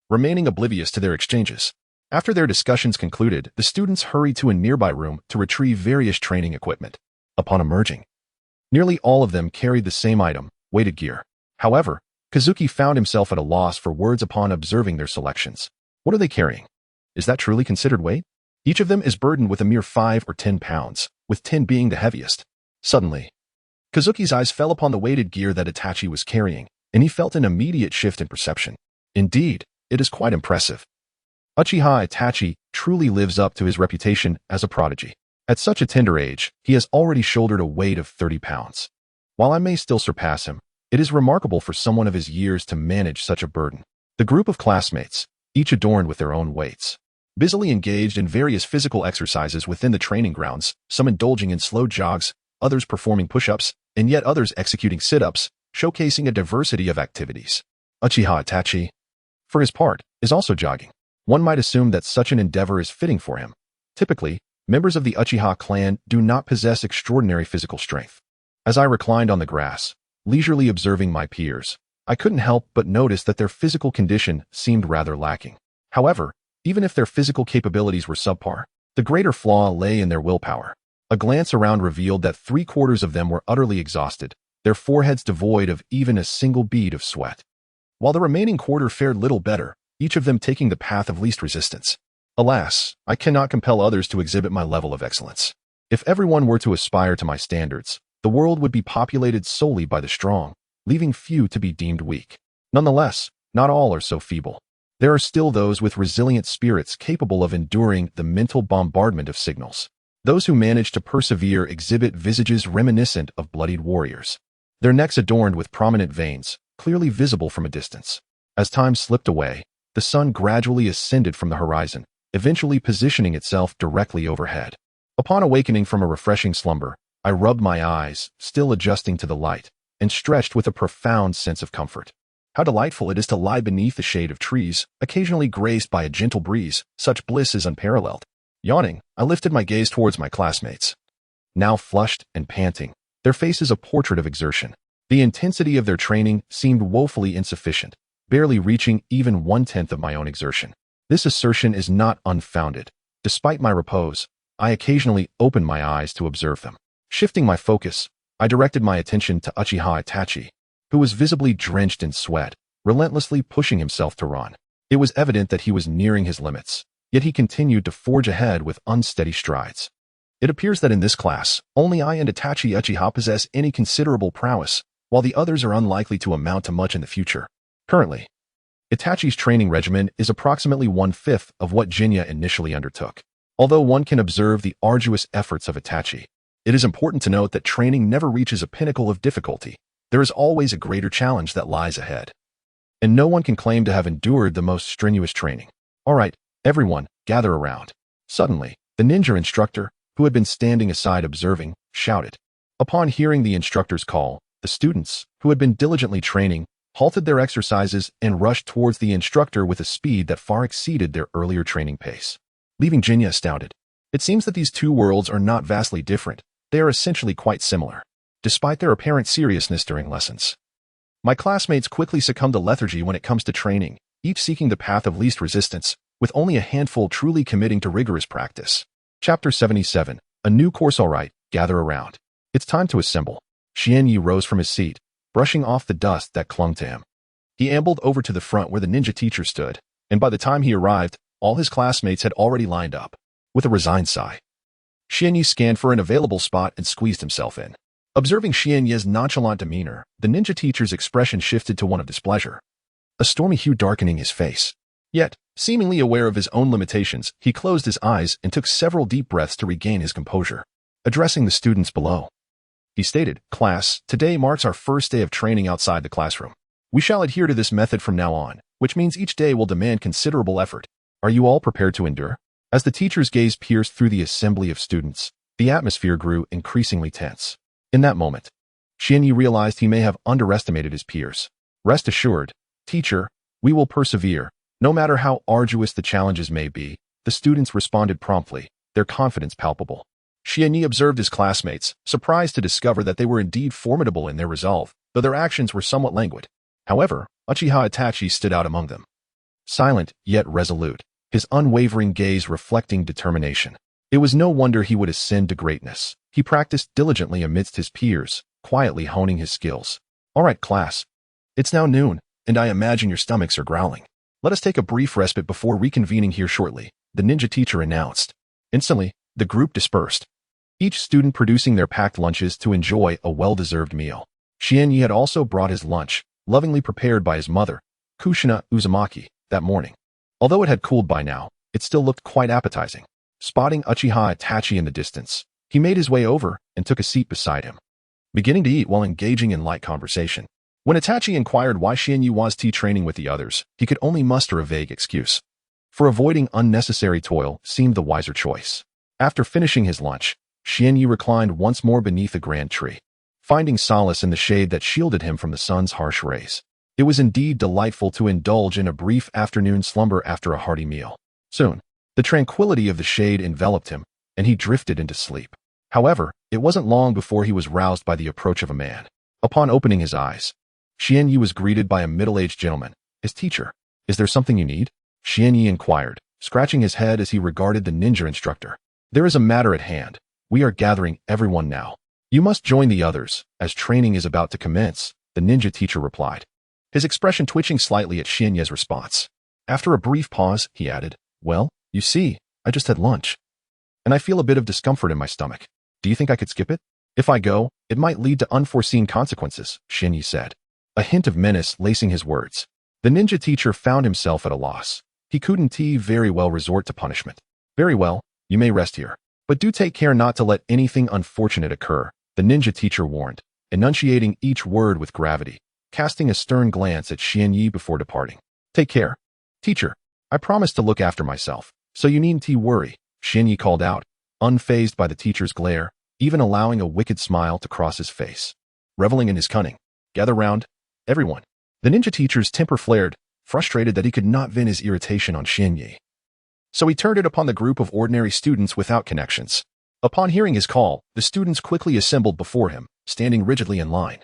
remaining oblivious to their exchanges. After their discussions concluded, the students hurried to a nearby room to retrieve various training equipment. Upon emerging, nearly all of them carried the same item, weighted gear. However, Kazuki found himself at a loss for words upon observing their selections. What are they carrying? Is that truly considered weight? Each of them is burdened with a mere 5 or 10 pounds, with 10 being the heaviest. Suddenly, Kazuki's eyes fell upon the weighted gear that Itachi was carrying, and he felt an immediate shift in perception. Indeed, it is quite impressive. Uchiha Itachi truly lives up to his reputation as a prodigy. At such a tender age, he has already shouldered a weight of 30 pounds. While I may still surpass him, it is remarkable for someone of his years to manage such a burden. The group of classmates, each adorned with their own weights, busily engaged in various physical exercises within the training grounds, some indulging in slow jogs, others performing push-ups, and yet others executing sit-ups, showcasing a diversity of activities. Uchiha Itachi, for his part, is also jogging. One might assume that such an endeavor is fitting for him. Typically, members of the Uchiha clan do not possess extraordinary physical strength. As I reclined on the grass, leisurely observing my peers, I couldn't help but notice that their physical condition seemed rather lacking. However, even if their physical capabilities were subpar, the greater flaw lay in their willpower. A glance around revealed that 3/4 of them were utterly exhausted, their foreheads devoid of even a single bead of sweat, while the remaining quarter fared little better, each of them taking the path of least resistance. Alas, I cannot compel others to exhibit my level of excellence. If everyone were to aspire to my standards, the world would be populated solely by the strong, leaving few to be deemed weak. Nonetheless, not all are so feeble. There are still those with resilient spirits capable of enduring the mental bombardment of signals. Those who manage to persevere exhibit visages reminiscent of bloodied warriors, their necks adorned with prominent veins, clearly visible from a distance. As time slipped away, the sun gradually ascended from the horizon, eventually positioning itself directly overhead. Upon awakening from a refreshing slumber, I rubbed my eyes, still adjusting to the light, and stretched with a profound sense of comfort. How delightful it is to lie beneath the shade of trees, occasionally graced by a gentle breeze. Such bliss is unparalleled. Yawning, I lifted my gaze towards my classmates. Now flushed and panting, their faces a portrait of exertion. The intensity of their training seemed woefully insufficient, barely reaching even 1/10 of my own exertion. This assertion is not unfounded. Despite my repose, I occasionally opened my eyes to observe them. Shifting my focus, I directed my attention to Uchiha Itachi, who was visibly drenched in sweat, relentlessly pushing himself to run. It was evident that he was nearing his limits, yet he continued to forge ahead with unsteady strides. It appears that in this class, only I and Itachi Uchiha possess any considerable prowess, while the others are unlikely to amount to much in the future. Currently, Itachi's training regimen is approximately 1/5 of what Jinya initially undertook. Although one can observe the arduous efforts of Itachi, it is important to note that training never reaches a pinnacle of difficulty. There is always a greater challenge that lies ahead. And no one can claim to have endured the most strenuous training. All right, everyone, gather around. Suddenly, the ninja instructor, who had been standing aside observing, shouted. Upon hearing the instructor's call, the students, who had been diligently training, halted their exercises and rushed towards the instructor with a speed that far exceeded their earlier training pace, leaving Jinya astounded. It seems that these two worlds are not vastly different. They are essentially quite similar, despite their apparent seriousness during lessons. My classmates quickly succumb to lethargy when it comes to training, each seeking the path of least resistance, with only a handful truly committing to rigorous practice. Chapter 77. A new course. All right, gather around. It's time to assemble. Xianyi rose from his seat, brushing off the dust that clung to him. He ambled over to the front where the ninja teacher stood, and by the time he arrived, all his classmates had already lined up. With a resigned sigh, Xianyi scanned for an available spot and squeezed himself in. Observing Xianyi's nonchalant demeanor, the ninja teacher's expression shifted to one of displeasure, a stormy hue darkening his face. Yet, seemingly aware of his own limitations, he closed his eyes and took several deep breaths to regain his composure. Addressing the students below, he stated, "Class, today marks our first day of training outside the classroom. We shall adhere to this method from now on, which means each day will demand considerable effort. Are you all prepared to endure?" As the teacher's gaze pierced through the assembly of students, the atmosphere grew increasingly tense. In that moment, Xianyi realized he may have underestimated his peers. "Rest assured, teacher, we will persevere. No matter how arduous the challenges may be," the students responded promptly, their confidence palpable. Xianyi observed his classmates, surprised to discover that they were indeed formidable in their resolve, though their actions were somewhat languid. However, Uchiha Itachi stood out among them. Silent, yet resolute, his unwavering gaze reflecting determination. It was no wonder he would ascend to greatness. He practiced diligently amidst his peers, quietly honing his skills. "All right, class. It's now noon, and I imagine your stomachs are growling. Let us take a brief respite before reconvening here shortly," the ninja teacher announced. Instantly, the group dispersed. each student producing their packed lunches to enjoy a well-deserved meal. Xianyi had also brought his lunch, lovingly prepared by his mother, Kushina Uzumaki, that morning. Although it had cooled by now, it still looked quite appetizing. Spotting Uchiha Itachi in the distance, he made his way over and took a seat beside him, beginning to eat while engaging in light conversation. When Itachi inquired why Xianyi was training with the others, he could only muster a vague excuse. For avoiding unnecessary toil seemed the wiser choice. After finishing his lunch, Xianyi reclined once more beneath a grand tree, finding solace in the shade that shielded him from the sun's harsh rays. It was indeed delightful to indulge in a brief afternoon slumber after a hearty meal. Soon, the tranquility of the shade enveloped him, and he drifted into sleep. However, it wasn't long before he was roused by the approach of a man. Upon opening his eyes, Xianyi was greeted by a middle-aged gentleman, his teacher. "Is there something you need?" Xianyi inquired, scratching his head as he regarded the ninja instructor. "There is a matter at hand. We are gathering everyone now. You must join the others, as training is about to commence," the ninja teacher replied, his expression twitching slightly at Xianyi's response. After a brief pause, he added, "Well, you see, I just had lunch, and I feel a bit of discomfort in my stomach. Do you think I could skip it? If I go, it might lead to unforeseen consequences," Xianyi said, a hint of menace lacing his words. The ninja teacher found himself at a loss. He couldn't very well resort to punishment. "Very well, you may rest here. But do take care not to let anything unfortunate occur," the ninja teacher warned, enunciating each word with gravity, casting a stern glance at Xianyi before departing. "Take care, teacher. I promise to look after myself, so you needn't worry," Xianyi called out, unfazed by the teacher's glare, even allowing a wicked smile to cross his face. Reveling in his cunning. "Gather round, everyone." The ninja teacher's temper flared, frustrated that he could not vent his irritation on Xianyi. So he turned it upon the group of ordinary students without connections. Upon hearing his call, the students quickly assembled before him, standing rigidly in line,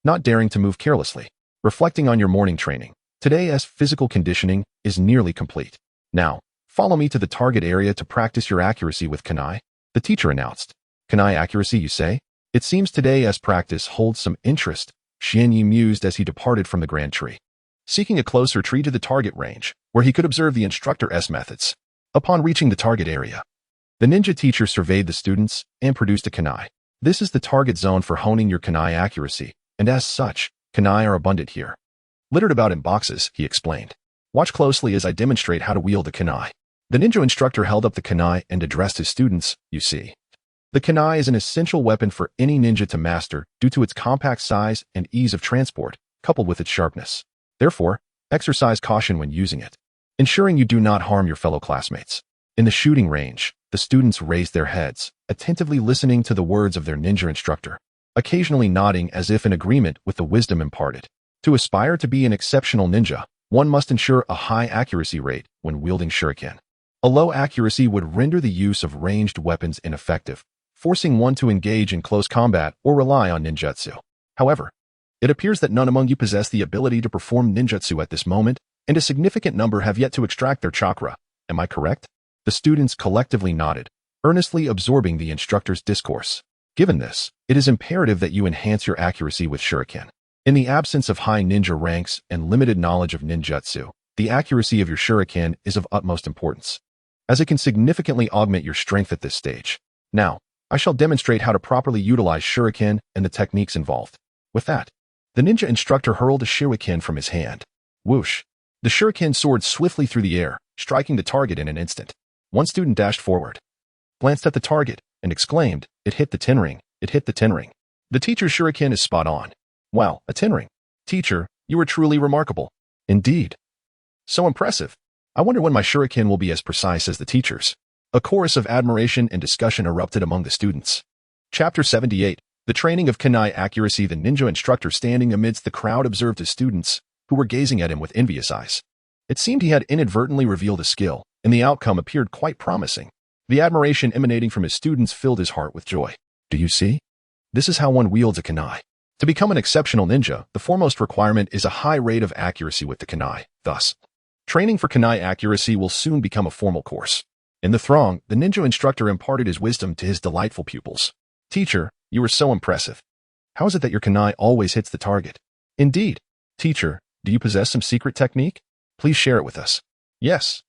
not daring to move carelessly. "Reflecting on your morning training, today's physical conditioning is nearly complete. Now, follow me to the target area to practice your accuracy with kunai," the teacher announced. "Kunai accuracy, you say? It seems today's practice holds some interest," Xianyi mused as he departed from the grand tree, seeking a closer tree to the target range, where he could observe the instructor's methods. Upon reaching the target area, the ninja teacher surveyed the students and produced a kunai. "This is the target zone for honing your kunai accuracy, and as such, kunai are abundant here, littered about in boxes," he explained. "Watch closely as I demonstrate how to wield the kunai." The ninja instructor held up the kunai and addressed his students. "You see, the kunai is an essential weapon for any ninja to master due to its compact size and ease of transport, coupled with its sharpness. Therefore, exercise caution when using it, ensuring you do not harm your fellow classmates." In the shooting range, the students raised their heads, attentively listening to the words of their ninja instructor, occasionally nodding as if in agreement with the wisdom imparted. To aspire to be an exceptional ninja, one must ensure a high accuracy rate when wielding shuriken. A low accuracy would render the use of ranged weapons ineffective, forcing one to engage in close combat or rely on ninjutsu. However, it appears that none among you possess the ability to perform ninjutsu at this moment, and a significant number have yet to extract their chakra. Am I correct? The students collectively nodded, earnestly absorbing the instructor's discourse. Given this, it is imperative that you enhance your accuracy with shuriken. In the absence of high ninja ranks and limited knowledge of ninjutsu, the accuracy of your shuriken is of utmost importance, as it can significantly augment your strength at this stage. Now, I shall demonstrate how to properly utilize shuriken and the techniques involved. With that, the ninja instructor hurled a shuriken from his hand. Whoosh! The shuriken soared swiftly through the air, striking the target in an instant. One student dashed forward, glanced at the target, and exclaimed, "It hit the tenring! It hit the tenring!" The teacher's shuriken is spot on. "Wow, a tenring! Teacher, you are truly remarkable." "Indeed. So impressive. I wonder when my shuriken will be as precise as the teacher's." A chorus of admiration and discussion erupted among the students. Chapter 78. The Training of Kunai Accuracy. The ninja instructor standing amidst the crowd observed his students, who were gazing at him with envious eyes. It seemed he had inadvertently revealed a skill, and the outcome appeared quite promising. The admiration emanating from his students filled his heart with joy. "Do you see? This is how one wields a kunai. To become an exceptional ninja, the foremost requirement is a high rate of accuracy with the kunai. Thus, training for kunai accuracy will soon become a formal course." In the throng, the ninja instructor imparted his wisdom to his delightful pupils. "Teacher, you are so impressive. How is it that your kunai always hits the target?" "Indeed. Teacher, do you possess some secret technique? Please share it with us." Yes.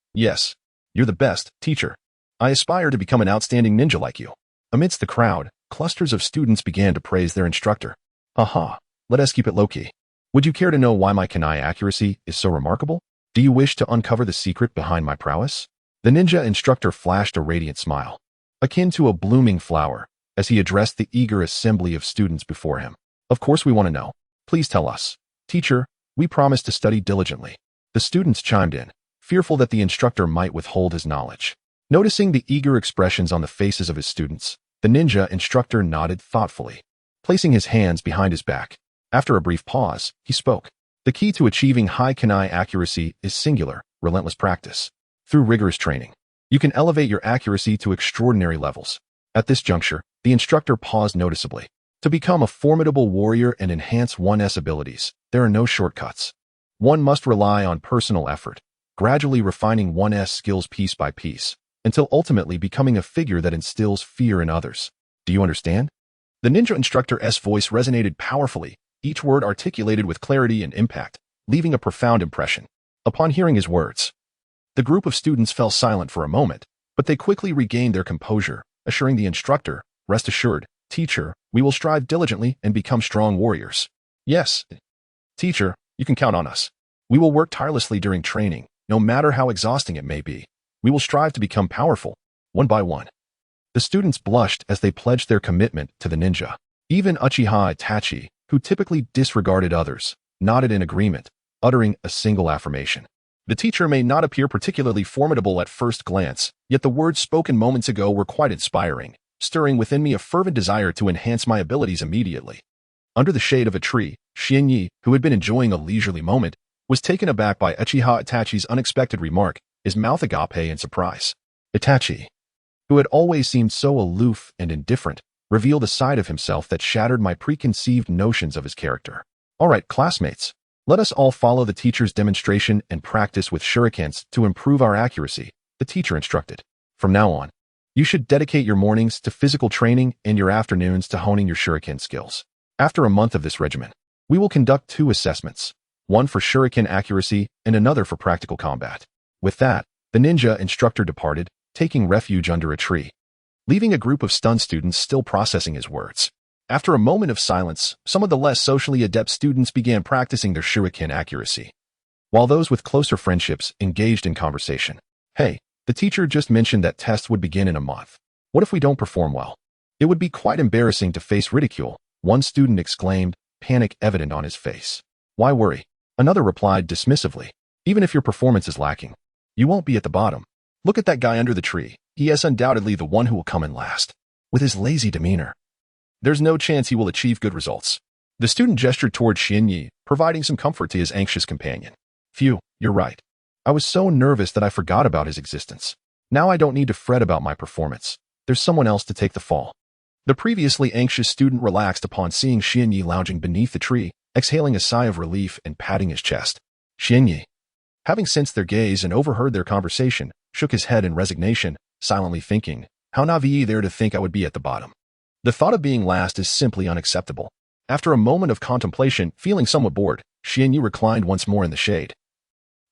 You're the best, teacher. I aspire to become an outstanding ninja like you." Amidst the crowd, clusters of students began to praise their instructor. Haha, let us keep it low-key. Would you care to know why my kunai accuracy is so remarkable? Do you wish to uncover the secret behind my prowess? The ninja instructor flashed a radiant smile, akin to a blooming flower, as he addressed the eager assembly of students before him. Of course we want to know. Please tell us. Teacher, we promise to study diligently. The students chimed in, fearful that the instructor might withhold his knowledge. Noticing the eager expressions on the faces of his students, the ninja instructor nodded thoughtfully, placing his hands behind his back. After a brief pause, he spoke. The key to achieving high kunai accuracy is singular, relentless practice. Through rigorous training, you can elevate your accuracy to extraordinary levels. At this juncture, the instructor paused noticeably. To become a formidable warrior and enhance one's abilities, there are no shortcuts. One must rely on personal effort, gradually refining one's skills piece by piece, until ultimately becoming a figure that instills fear in others. Do you understand? The ninja instructor's voice resonated powerfully, each word articulated with clarity and impact, leaving a profound impression. Upon hearing his words, the group of students fell silent for a moment, but they quickly regained their composure, assuring the instructor, "Rest assured, teacher, we will strive diligently and become strong warriors." "Yes, teacher, you can count on us. We will work tirelessly during training, no matter how exhausting it may be. We will strive to become powerful, one by one." The students blushed as they pledged their commitment to the ninja. Even Uchiha Itachi, who typically disregarded others, nodded in agreement, uttering a single affirmation. The teacher may not appear particularly formidable at first glance, yet the words spoken moments ago were quite inspiring, stirring within me a fervent desire to enhance my abilities immediately. Under the shade of a tree, Xianyi, who had been enjoying a leisurely moment, was taken aback by Uchiha Itachi's unexpected remark, his mouth agape in surprise. Itachi, who had always seemed so aloof and indifferent, revealed a side of himself that shattered my preconceived notions of his character. "All right, classmates, let us all follow the teacher's demonstration and practice with shurikens to improve our accuracy," the teacher instructed. "From now on, you should dedicate your mornings to physical training and your afternoons to honing your shuriken skills. After a month of this regimen, we will conduct 2 assessments, one for shuriken accuracy and another for practical combat." With that, the ninja instructor departed, taking refuge under a tree, leaving a group of stunned students still processing his words. After a moment of silence, some of the less socially adept students began practicing their shuriken accuracy, while those with closer friendships engaged in conversation. "Hey, the teacher just mentioned that tests would begin in a month. What if we don't perform well? It would be quite embarrassing to face ridicule," one student exclaimed, panic evident on his face. "Why worry?" another replied dismissively. "Even if your performance is lacking, you won't be at the bottom. Look at that guy under the tree. He is undoubtedly the one who will come in last. With his lazy demeanor, there's no chance he will achieve good results." The student gestured toward Xianyi, providing some comfort to his anxious companion. "Phew, you're right. I was so nervous that I forgot about his existence. Now I don't need to fret about my performance. There's someone else to take the fall." The previously anxious student relaxed upon seeing Xianyi lounging beneath the tree, exhaling a sigh of relief and patting his chest. Xianyi, having sensed their gaze and overheard their conversation, shook his head in resignation, silently thinking, "How naive there to think I would be at the bottom. The thought of being last is simply unacceptable." After a moment of contemplation, feeling somewhat bored, Xianyi reclined once more in the shade,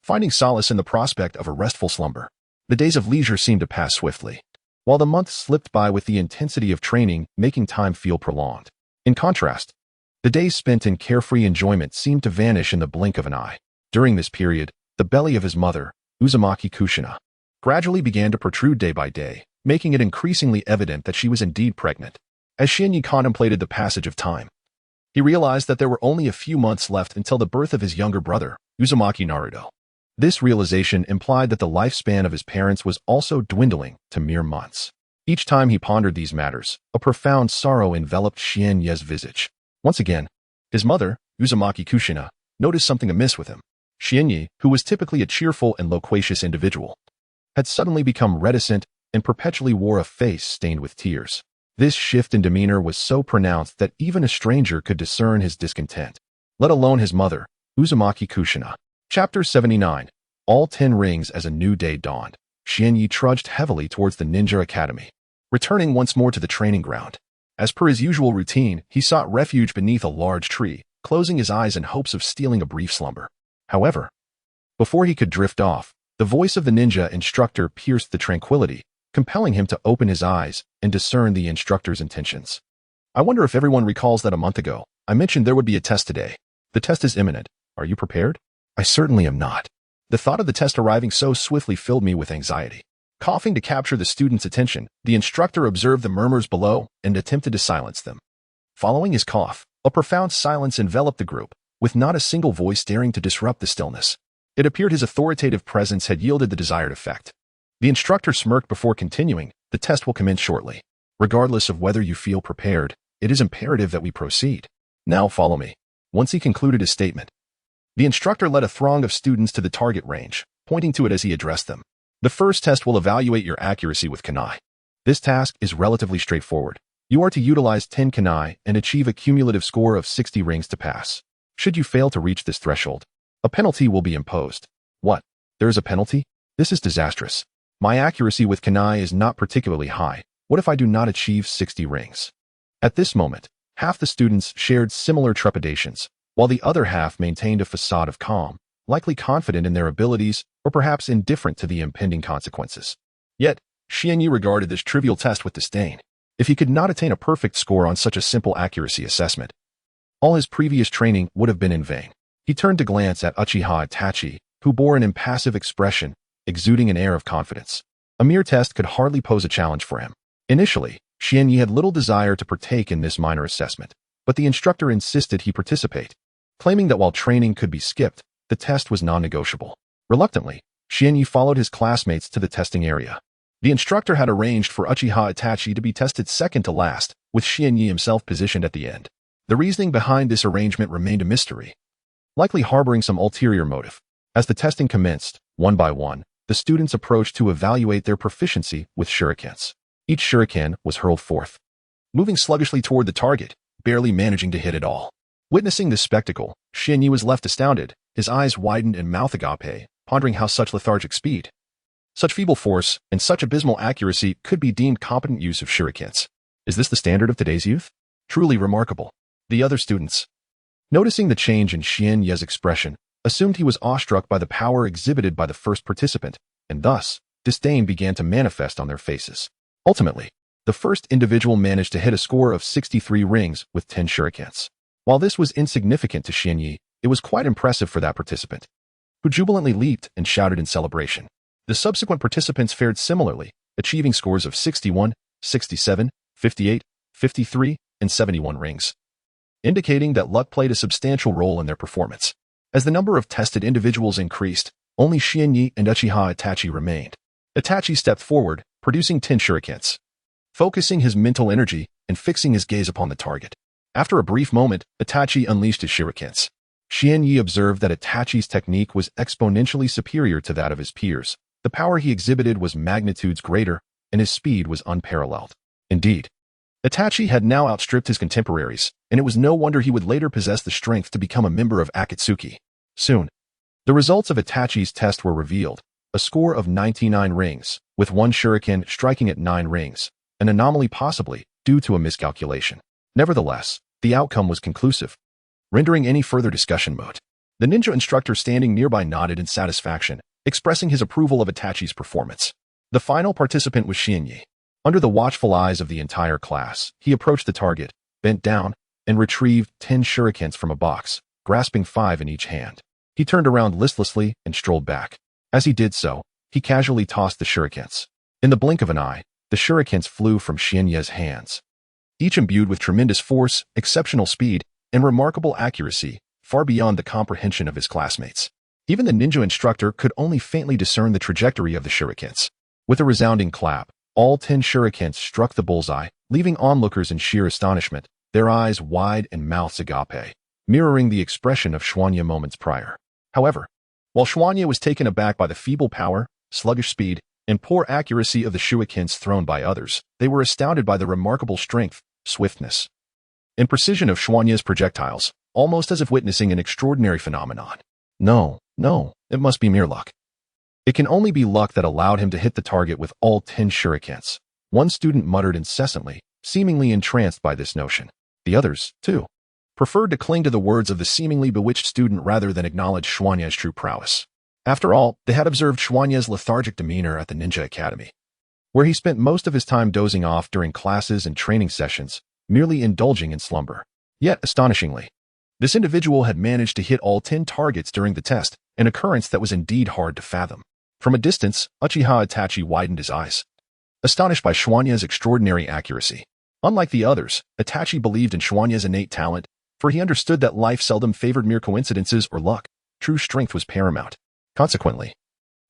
finding solace in the prospect of a restful slumber. The days of leisure seemed to pass swiftly, while the months slipped by with the intensity of training making time feel prolonged. In contrast, the days spent in carefree enjoyment seemed to vanish in the blink of an eye. During this period, the belly of his mother, Uzumaki Kushina, gradually began to protrude day by day, making it increasingly evident that she was indeed pregnant. As Xianyi contemplated the passage of time, he realized that there were only a few months left until the birth of his younger brother, Uzumaki Naruto. This realization implied that the lifespan of his parents was also dwindling to mere months. Each time he pondered these matters, a profound sorrow enveloped Xianyi's visage. Once again, his mother, Uzumaki Kushina, noticed something amiss with him. Xianyi, who was typically a cheerful and loquacious individual, had suddenly become reticent and perpetually wore a face stained with tears. This shift in demeanor was so pronounced that even a stranger could discern his discontent, let alone his mother, Uzumaki Kushina. Chapter 79. All 10 rings as a new day dawned. Xianyi trudged heavily towards the ninja academy, returning once more to the training ground. As per his usual routine, he sought refuge beneath a large tree, closing his eyes in hopes of stealing a brief slumber. However, before he could drift off, the voice of the ninja instructor pierced the tranquility, compelling him to open his eyes and discern the instructor's intentions. I wonder if everyone recalls that a month ago, I mentioned there would be a test today. The test is imminent. Are you prepared? I certainly am not. The thought of the test arriving so swiftly filled me with anxiety. Coughing to capture the student's attention, the instructor observed the murmurs below and attempted to silence them. Following his cough, a profound silence enveloped the group, with not a single voice daring to disrupt the stillness. It appeared his authoritative presence had yielded the desired effect. The instructor smirked before continuing, "The test will commence shortly. Regardless of whether you feel prepared, it is imperative that we proceed. Now follow me." Once he concluded his statement, the instructor led a throng of students to the target range, pointing to it as he addressed them. The first test will evaluate your accuracy with kunai. This task is relatively straightforward. You are to utilize 10 kunai and achieve a cumulative score of 60 rings to pass. Should you fail to reach this threshold, a penalty will be imposed. What? There is a penalty? This is disastrous. My accuracy with kunai is not particularly high. What if I do not achieve 60 rings? At this moment, half the students shared similar trepidations, while the other half maintained a facade of calm, likely confident in their abilities or perhaps indifferent to the impending consequences. Yet, Xianyi regarded this trivial test with disdain. If he could not attain a perfect score on such a simple accuracy assessment, all his previous training would have been in vain. He turned to glance at Uchiha Itachi, who bore an impassive expression, exuding an air of confidence. A mere test could hardly pose a challenge for him. Initially, Xianyi had little desire to partake in this minor assessment, but the instructor insisted he participate, claiming that while training could be skipped, the test was non-negotiable. Reluctantly, Xianyi followed his classmates to the testing area. The instructor had arranged for Uchiha Itachi to be tested second to last, with Xianyi himself positioned at the end. The reasoning behind this arrangement remained a mystery, likely harboring some ulterior motive. As the testing commenced, one by one, the students approached to evaluate their proficiency with shurikens. Each shuriken was hurled forth, moving sluggishly toward the target, barely managing to hit it all. Witnessing this spectacle, Xianyi was left astounded, his eyes widened and mouth agape, pondering how such lethargic speed, such feeble force, and such abysmal accuracy could be deemed competent use of shurikens. Is this the standard of today's youth? Truly remarkable. The other students, noticing the change in Xianyi's expression, assumed he was awestruck by the power exhibited by the first participant, and thus, disdain began to manifest on their faces. Ultimately, the first individual managed to hit a score of 63 rings with 10 shurikens. While this was insignificant to Xianyi, it was quite impressive for that participant, who jubilantly leaped and shouted in celebration. The subsequent participants fared similarly, achieving scores of 61, 67, 58, 53, and 71 rings, indicating that luck played a substantial role in their performance. As the number of tested individuals increased, only Xianyi and Uchiha Itachi remained. Itachi stepped forward, producing 10 shurikens, focusing his mental energy and fixing his gaze upon the target. After a brief moment, Itachi unleashed his shurikens. Xianyi observed that Itachi's technique was exponentially superior to that of his peers. The power he exhibited was magnitudes greater, and his speed was unparalleled. Indeed, Itachi had now outstripped his contemporaries, and it was no wonder he would later possess the strength to become a member of Akatsuki. Soon, the results of Itachi's test were revealed, a score of 99 rings, with one shuriken striking at 9 rings, an anomaly possibly due to a miscalculation. Nevertheless, the outcome was conclusive, rendering any further discussion moot. The ninja instructor standing nearby nodded in satisfaction, expressing his approval of Itachi's performance. The final participant was Xianyi. Under the watchful eyes of the entire class, he approached the target, bent down, and retrieved 10 shurikens from a box, grasping 5 in each hand. He turned around listlessly and strolled back. As he did so, he casually tossed the shurikens. In the blink of an eye, the shurikens flew from Xianyi's hands, each imbued with tremendous force, exceptional speed, and remarkable accuracy, far beyond the comprehension of his classmates. Even the ninja instructor could only faintly discern the trajectory of the shurikens. With a resounding clap, all 10 shurikens struck the bullseye, leaving onlookers in sheer astonishment, their eyes wide and mouths agape, mirroring the expression of Xuanya moments prior. However, while Xuanya was taken aback by the feeble power, sluggish speed, and poor accuracy of the shurikens thrown by others, they were astounded by the remarkable strength, swiftness, and precision of Xuanya's projectiles, almost as if witnessing an extraordinary phenomenon. No, it must be mere luck. It can only be luck that allowed him to hit the target with all 10 shurikens. One student muttered incessantly, seemingly entranced by this notion. The others, too, preferred to cling to the words of the seemingly bewitched student rather than acknowledge Xuanya's true prowess. After all, they had observed Xuanya's lethargic demeanor at the Ninja Academy. where he spent most of his time dozing off during classes and training sessions, merely indulging in slumber. Yet, astonishingly, this individual had managed to hit all 10 targets during the test, an occurrence that was indeed hard to fathom. From a distance, Uchiha Itachi widened his eyes, astonished by Xuanye's extraordinary accuracy. Unlike the others, Itachi believed in Xuanye's innate talent, for he understood that life seldom favored mere coincidences or luck. True strength was paramount. Consequently,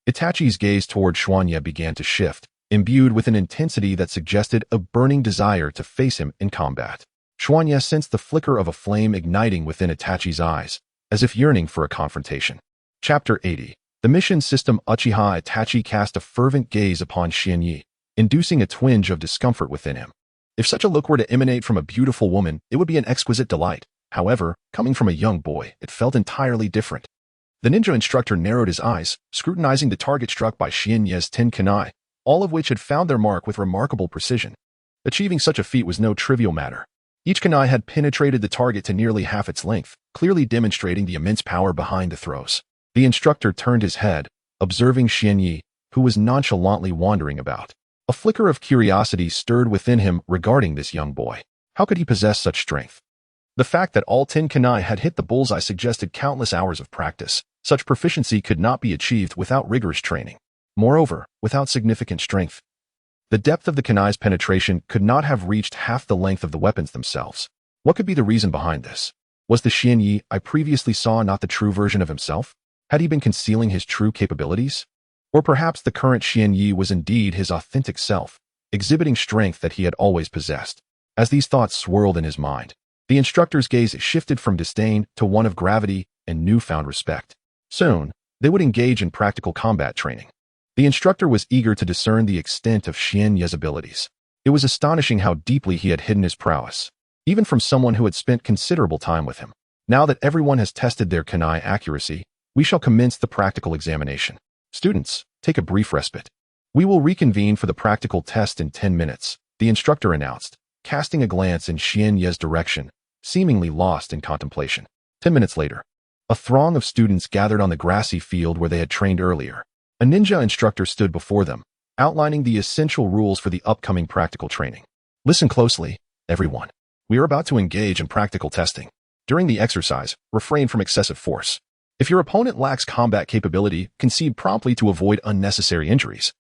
Itachi's gaze toward Xuanye began to shift, imbued with an intensity that suggested a burning desire to face him in combat. Xuanye sensed the flicker of a flame igniting within Itachi's eyes, as if yearning for a confrontation. Chapter 80. The mission system. Uchiha Itachi cast a fervent gaze upon Xuanye, inducing a twinge of discomfort within him. If such a look were to emanate from a beautiful woman, it would be an exquisite delight. However, coming from a young boy, it felt entirely different. The ninja instructor narrowed his eyes, scrutinizing the target struck by Xuanye's 10 kunai, all of which had found their mark with remarkable precision. Achieving such a feat was no trivial matter. Each kunai had penetrated the target to nearly half its length, clearly demonstrating the immense power behind the throws. The instructor turned his head, observing Xuanye, who was nonchalantly wandering about. A flicker of curiosity stirred within him regarding this young boy. How could he possess such strength? The fact that all 10 kunai had hit the bullseye suggested countless hours of practice. Such proficiency could not be achieved without rigorous training. Moreover, without significant strength, the depth of the kunai's penetration could not have reached half the length of the weapons themselves. What could be the reason behind this? Was the Xuanye I previously saw not the true version of himself? Had he been concealing his true capabilities? Or perhaps the current Xuanye was indeed his authentic self, exhibiting strength that he had always possessed. As these thoughts swirled in his mind, the instructor's gaze shifted from disdain to one of gravity and newfound respect. Soon, they would engage in practical combat training. The instructor was eager to discern the extent of Xuanye's abilities. It was astonishing how deeply he had hidden his prowess, even from someone who had spent considerable time with him. Now that everyone has tested their kunai accuracy, we shall commence the practical examination. Students, take a brief respite. We will reconvene for the practical test in 10 minutes, the instructor announced, casting a glance in Xuanye's direction, seemingly lost in contemplation. 10 minutes later, a throng of students gathered on the grassy field where they had trained earlier. A ninja instructor stood before them, outlining the essential rules for the upcoming practical training. Listen closely, everyone. We are about to engage in practical testing. During the exercise, refrain from excessive force. If your opponent lacks combat capability, concede promptly to avoid unnecessary injuries.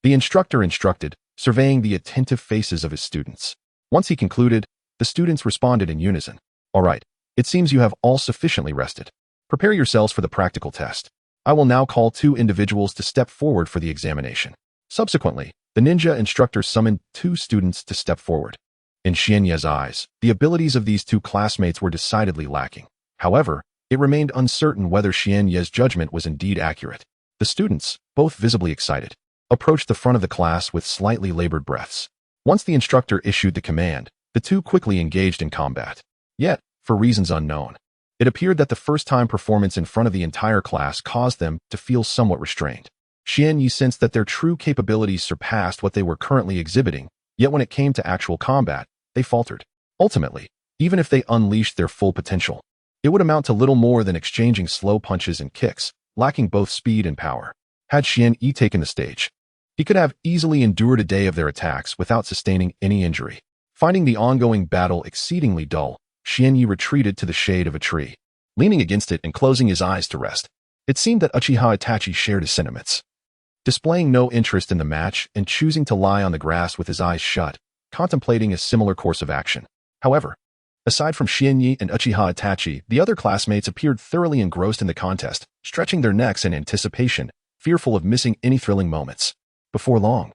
The instructor instructed, surveying the attentive faces of his students. Once he concluded, the students responded in unison. All right, it seems you have all sufficiently rested. Prepare yourselves for the practical test. I will now call 2 individuals to step forward for the examination. Subsequently, the ninja instructor summoned 2 students to step forward. In Xuanye's eyes, the abilities of these 2 classmates were decidedly lacking. However, it remained uncertain whether Xuanye's judgment was indeed accurate. The students, both visibly excited, approached the front of the class with slightly labored breaths. Once the instructor issued the command, the 2 quickly engaged in combat. Yet, for reasons unknown, it appeared that the first-time performance in front of the entire class caused them to feel somewhat restrained. Xuanye sensed that their true capabilities surpassed what they were currently exhibiting, yet when it came to actual combat, they faltered. Ultimately, even if they unleashed their full potential, it would amount to little more than exchanging slow punches and kicks, lacking both speed and power. Had Xuanye taken the stage, he could have easily endured a day of their attacks without sustaining any injury. Finding the ongoing battle exceedingly dull, Xuanye retreated to the shade of a tree, leaning against it and closing his eyes to rest. It seemed that Uchiha Itachi shared his sentiments. Displaying no interest in the match and choosing to lie on the grass with his eyes shut, contemplating a similar course of action. However, aside from Xuanye and Uchiha Itachi, the other classmates appeared thoroughly engrossed in the contest, stretching their necks in anticipation, fearful of missing any thrilling moments. Before long,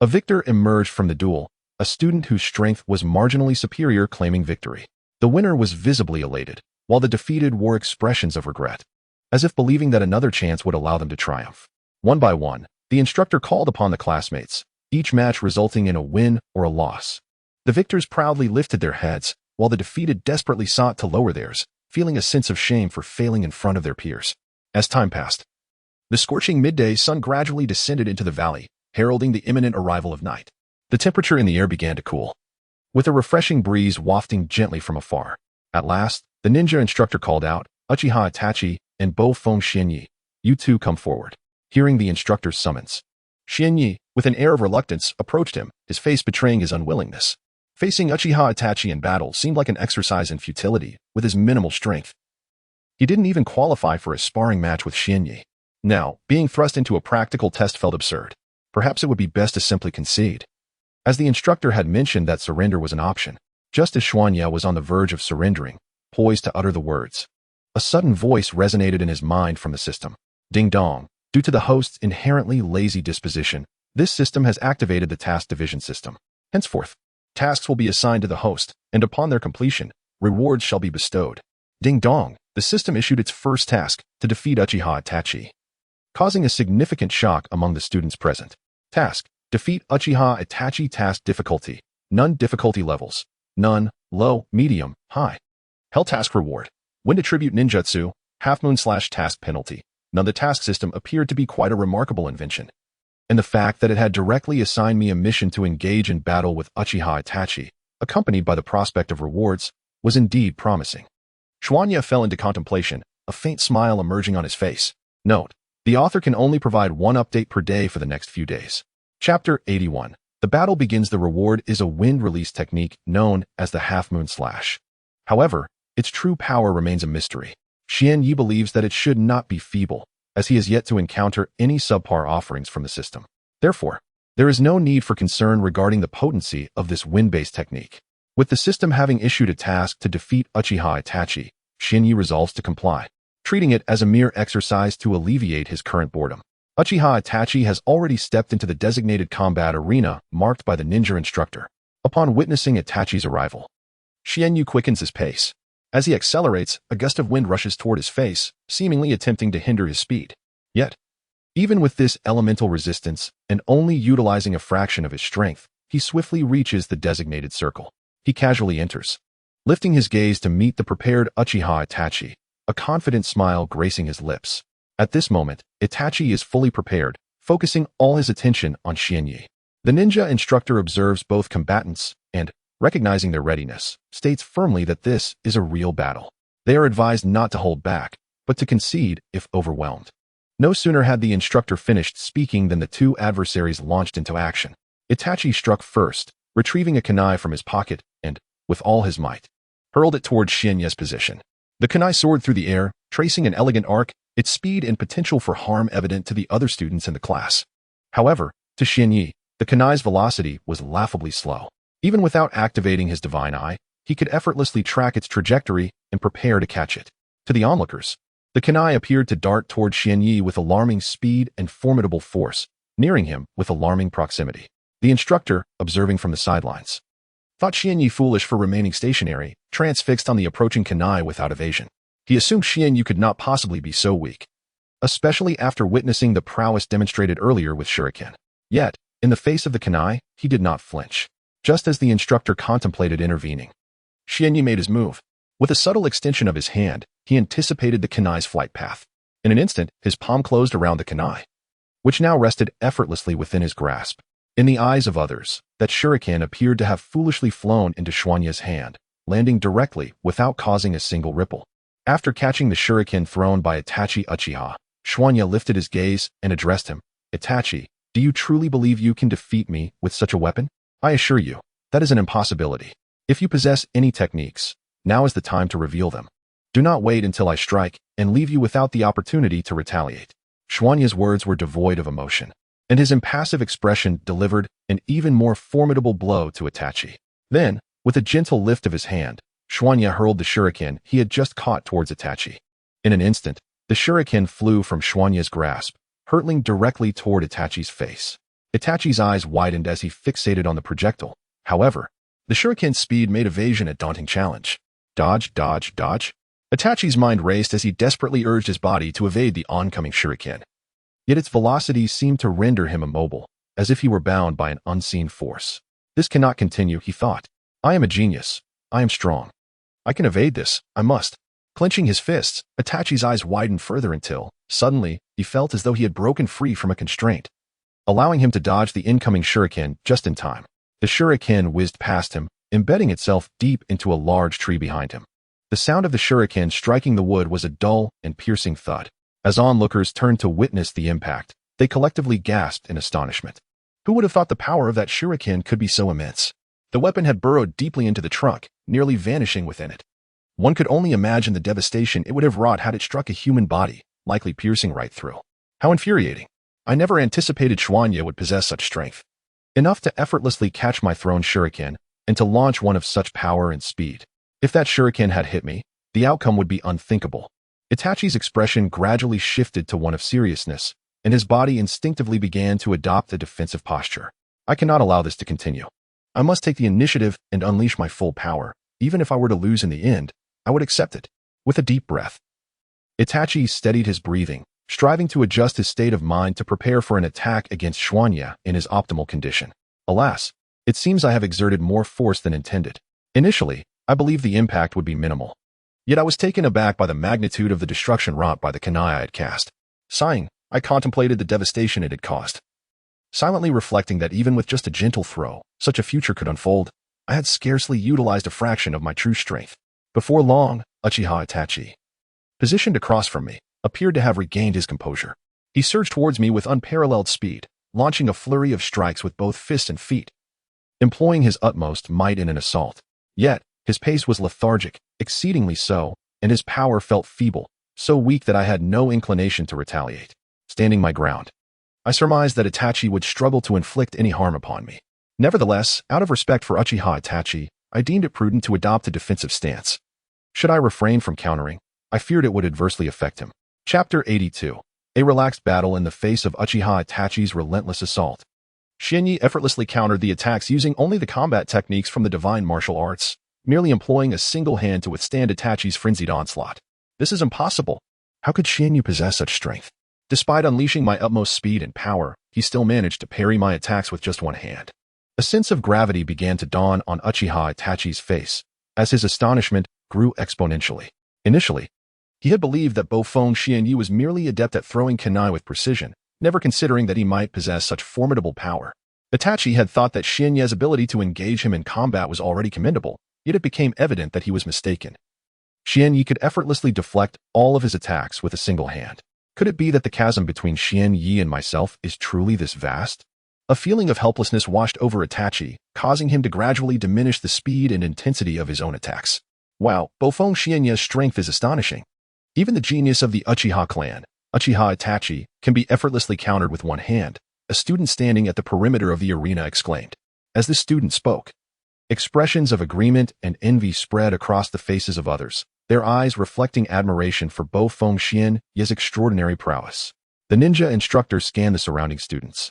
a victor emerged from the duel, a student whose strength was marginally superior claiming victory. The winner was visibly elated, while the defeated wore expressions of regret, as if believing that another chance would allow them to triumph. One by one, the instructor called upon the classmates, each match resulting in a win or a loss. The victors proudly lifted their heads, while the defeated desperately sought to lower theirs, feeling a sense of shame for failing in front of their peers. As time passed, the scorching midday sun gradually descended into the valley, heralding the imminent arrival of night. The temperature in the air began to cool, with a refreshing breeze wafting gently from afar. At last, the ninja instructor called out, Uchiha Itachi and Bo Feng Xuanye, you 2 come forward. Hearing the instructor's summons, Xianyi, with an air of reluctance, approached him, his face betraying his unwillingness. Facing Uchiha Itachi in battle seemed like an exercise in futility, with his minimal strength. He didn't even qualify for a sparring match with Xianyi. Now, being thrust into a practical test felt absurd. Perhaps it would be best to simply concede. As the instructor had mentioned that surrender was an option, just as Xuanya was on the verge of surrendering, poised to utter the words, a sudden voice resonated in his mind from the system. Ding dong. Due to the host's inherently lazy disposition, this system has activated the task division system. Henceforth, tasks will be assigned to the host, and upon their completion, rewards shall be bestowed. Ding dong. The system issued its first task to defeat Uchiha Itachi, causing a significant shock among the students present. Task: defeat Uchiha Itachi. Task difficulty: none. Difficulty levels: none, low, medium, high. Hell. Task reward: when to tribute ninjutsu, half-moon/task penalty. None. The task system appeared to be quite a remarkable invention, and the fact that it had directly assigned me a mission to engage in battle with Uchiha Itachi, accompanied by the prospect of rewards, was indeed promising. Xuanya fell into contemplation, a faint smile emerging on his face. Note: the author can only provide one update per day for the next few days. Chapter 81. The battle begins. The reward is a wind release technique known as the half-moon slash. However, its true power remains a mystery. Xianyi believes that it should not be feeble, as he has yet to encounter any subpar offerings from the system. Therefore, there is no need for concern regarding the potency of this wind-based technique. With the system having issued a task to defeat Uchiha Itachi, Xianyi resolves to comply, treating it as a mere exercise to alleviate his current boredom. Uchiha Itachi has already stepped into the designated combat arena marked by the ninja instructor. Upon witnessing Itachi's arrival, Xianyi quickens his pace. As he accelerates, a gust of wind rushes toward his face, seemingly attempting to hinder his speed. Yet, even with this elemental resistance, and only utilizing a fraction of his strength, he swiftly reaches the designated circle. He casually enters, lifting his gaze to meet the prepared Uchiha Itachi, a confident smile gracing his lips. At this moment, Itachi is fully prepared, focusing all his attention on Xianyi. The ninja instructor observes both combatants and, recognizing their readiness, states firmly that this is a real battle. They are advised not to hold back, but to concede if overwhelmed. No sooner had the instructor finished speaking than the two adversaries launched into action. Itachi struck first, retrieving a kunai from his pocket and, with all his might, hurled it toward Xianyi's position. The kunai soared through the air, tracing an elegant arc, its speed and potential for harm evident to the other students in the class. However, to Xianyi, the kunai's velocity was laughably slow. Even without activating his divine eye, he could effortlessly track its trajectory and prepare to catch it. To the onlookers, the kunai appeared to dart toward Xianyi with alarming speed and formidable force, nearing him with alarming proximity. The instructor, observing from the sidelines, thought Xianyi foolish for remaining stationary, transfixed on the approaching kunai without evasion. He assumed Xianyi could not possibly be so weak, especially after witnessing the prowess demonstrated earlier with shuriken. Yet, in the face of the kunai, he did not flinch. Just as the instructor contemplated intervening, Xianyi made his move. With a subtle extension of his hand, he anticipated the kunai's flight path. In an instant, his palm closed around the kunai, which now rested effortlessly within his grasp. In the eyes of others, that shuriken appeared to have foolishly flown into Xuanya's hand, landing directly without causing a single ripple. After catching the shuriken thrown by Itachi Uchiha, Xuanya lifted his gaze and addressed him. Itachi, do you truly believe you can defeat me with such a weapon? I assure you, that is an impossibility. If you possess any techniques, now is the time to reveal them. Do not wait until I strike and leave you without the opportunity to retaliate. Xuanya's words were devoid of emotion, and his impassive expression delivered an even more formidable blow to Itachi. Then, with a gentle lift of his hand, Xuanya hurled the shuriken he had just caught towards Itachi. In an instant, the shuriken flew from Xuanya's grasp, hurtling directly toward Itachi's face. Itachi's eyes widened as he fixated on the projectile. However, the shuriken's speed made evasion a daunting challenge. Dodge, dodge, dodge. Itachi's mind raced as he desperately urged his body to evade the oncoming shuriken. Yet its velocity seemed to render him immobile, as if he were bound by an unseen force. This cannot continue, he thought. I am a genius. I am strong. I can evade this. I must. Clenching his fists, Itachi's eyes widened further until, suddenly, he felt as though he had broken free from a constraint, allowing him to dodge the incoming shuriken just in time. The shuriken whizzed past him, embedding itself deep into a large tree behind him. The sound of the shuriken striking the wood was a dull and piercing thud. As onlookers turned to witness the impact, They collectively gasped in astonishment. Who would have thought the power of that shuriken could be so immense? The weapon had burrowed deeply into the trunk, nearly vanishing within it. One could only imagine the devastation it would have wrought had it struck a human body, likely piercing right through. How infuriating. I never anticipated Xuanya would possess such strength. Enough to effortlessly catch my thrown shuriken and to launch one of such power and speed. If that shuriken had hit me, the outcome would be unthinkable. Itachi's expression gradually shifted to one of seriousness, and his body instinctively began to adopt a defensive posture. I cannot allow this to continue. I must take the initiative and unleash my full power. Even if I were to lose in the end, I would accept it. With a deep breath, Itachi steadied his breathing, striving to adjust his state of mind to prepare for an attack against Xuanya in his optimal condition. Alas, it seems I have exerted more force than intended. Initially, I believed the impact would be minimal. Yet I was taken aback by the magnitude of the destruction wrought by the kunai I had cast. Sighing, I contemplated the devastation it had caused. Silently reflecting that even with just a gentle throw, such a future could unfold, I had scarcely utilized a fraction of my true strength. Before long, Uchiha Itachi, positioned across from me, appeared to have regained his composure. He surged towards me with unparalleled speed, launching a flurry of strikes with both fists and feet, employing his utmost might in an assault. Yet, his pace was lethargic, exceedingly so, and his power felt feeble, so weak that I had no inclination to retaliate. Standing my ground, I surmised that Itachi would struggle to inflict any harm upon me. Nevertheless, out of respect for Uchiha Itachi, I deemed it prudent to adopt a defensive stance. Should I refrain from countering, I feared it would adversely affect him. Chapter 82. A relaxed battle in the face of Uchiha Itachi's relentless assault. Xianyi effortlessly countered the attacks using only the combat techniques from the divine martial arts, merely employing a single hand to withstand Itachi's frenzied onslaught. This is impossible. How could Xianyi possess such strength? Despite unleashing my utmost speed and power, he still managed to parry my attacks with just one hand. A sense of gravity began to dawn on Uchiha Itachi's face, as his astonishment grew exponentially. Initially, he had believed that Bofeng Xianyi was merely adept at throwing kunai with precision, never considering that he might possess such formidable power. Itachi had thought that Xianyi's ability to engage him in combat was already commendable, yet it became evident that he was mistaken. Xianyi could effortlessly deflect all of his attacks with a single hand. Could it be that the chasm between Xianyi and myself is truly this vast? A feeling of helplessness washed over Itachi, causing him to gradually diminish the speed and intensity of his own attacks. Wow, Bofeng Xianyi's strength is astonishing. Even the genius of the Uchiha clan, Uchiha Itachi, can be effortlessly countered with one hand, a student standing at the perimeter of the arena exclaimed. As the student spoke, expressions of agreement and envy spread across the faces of others, their eyes reflecting admiration for Bofeng Xianyi's extraordinary prowess. The ninja instructor scanned the surrounding students,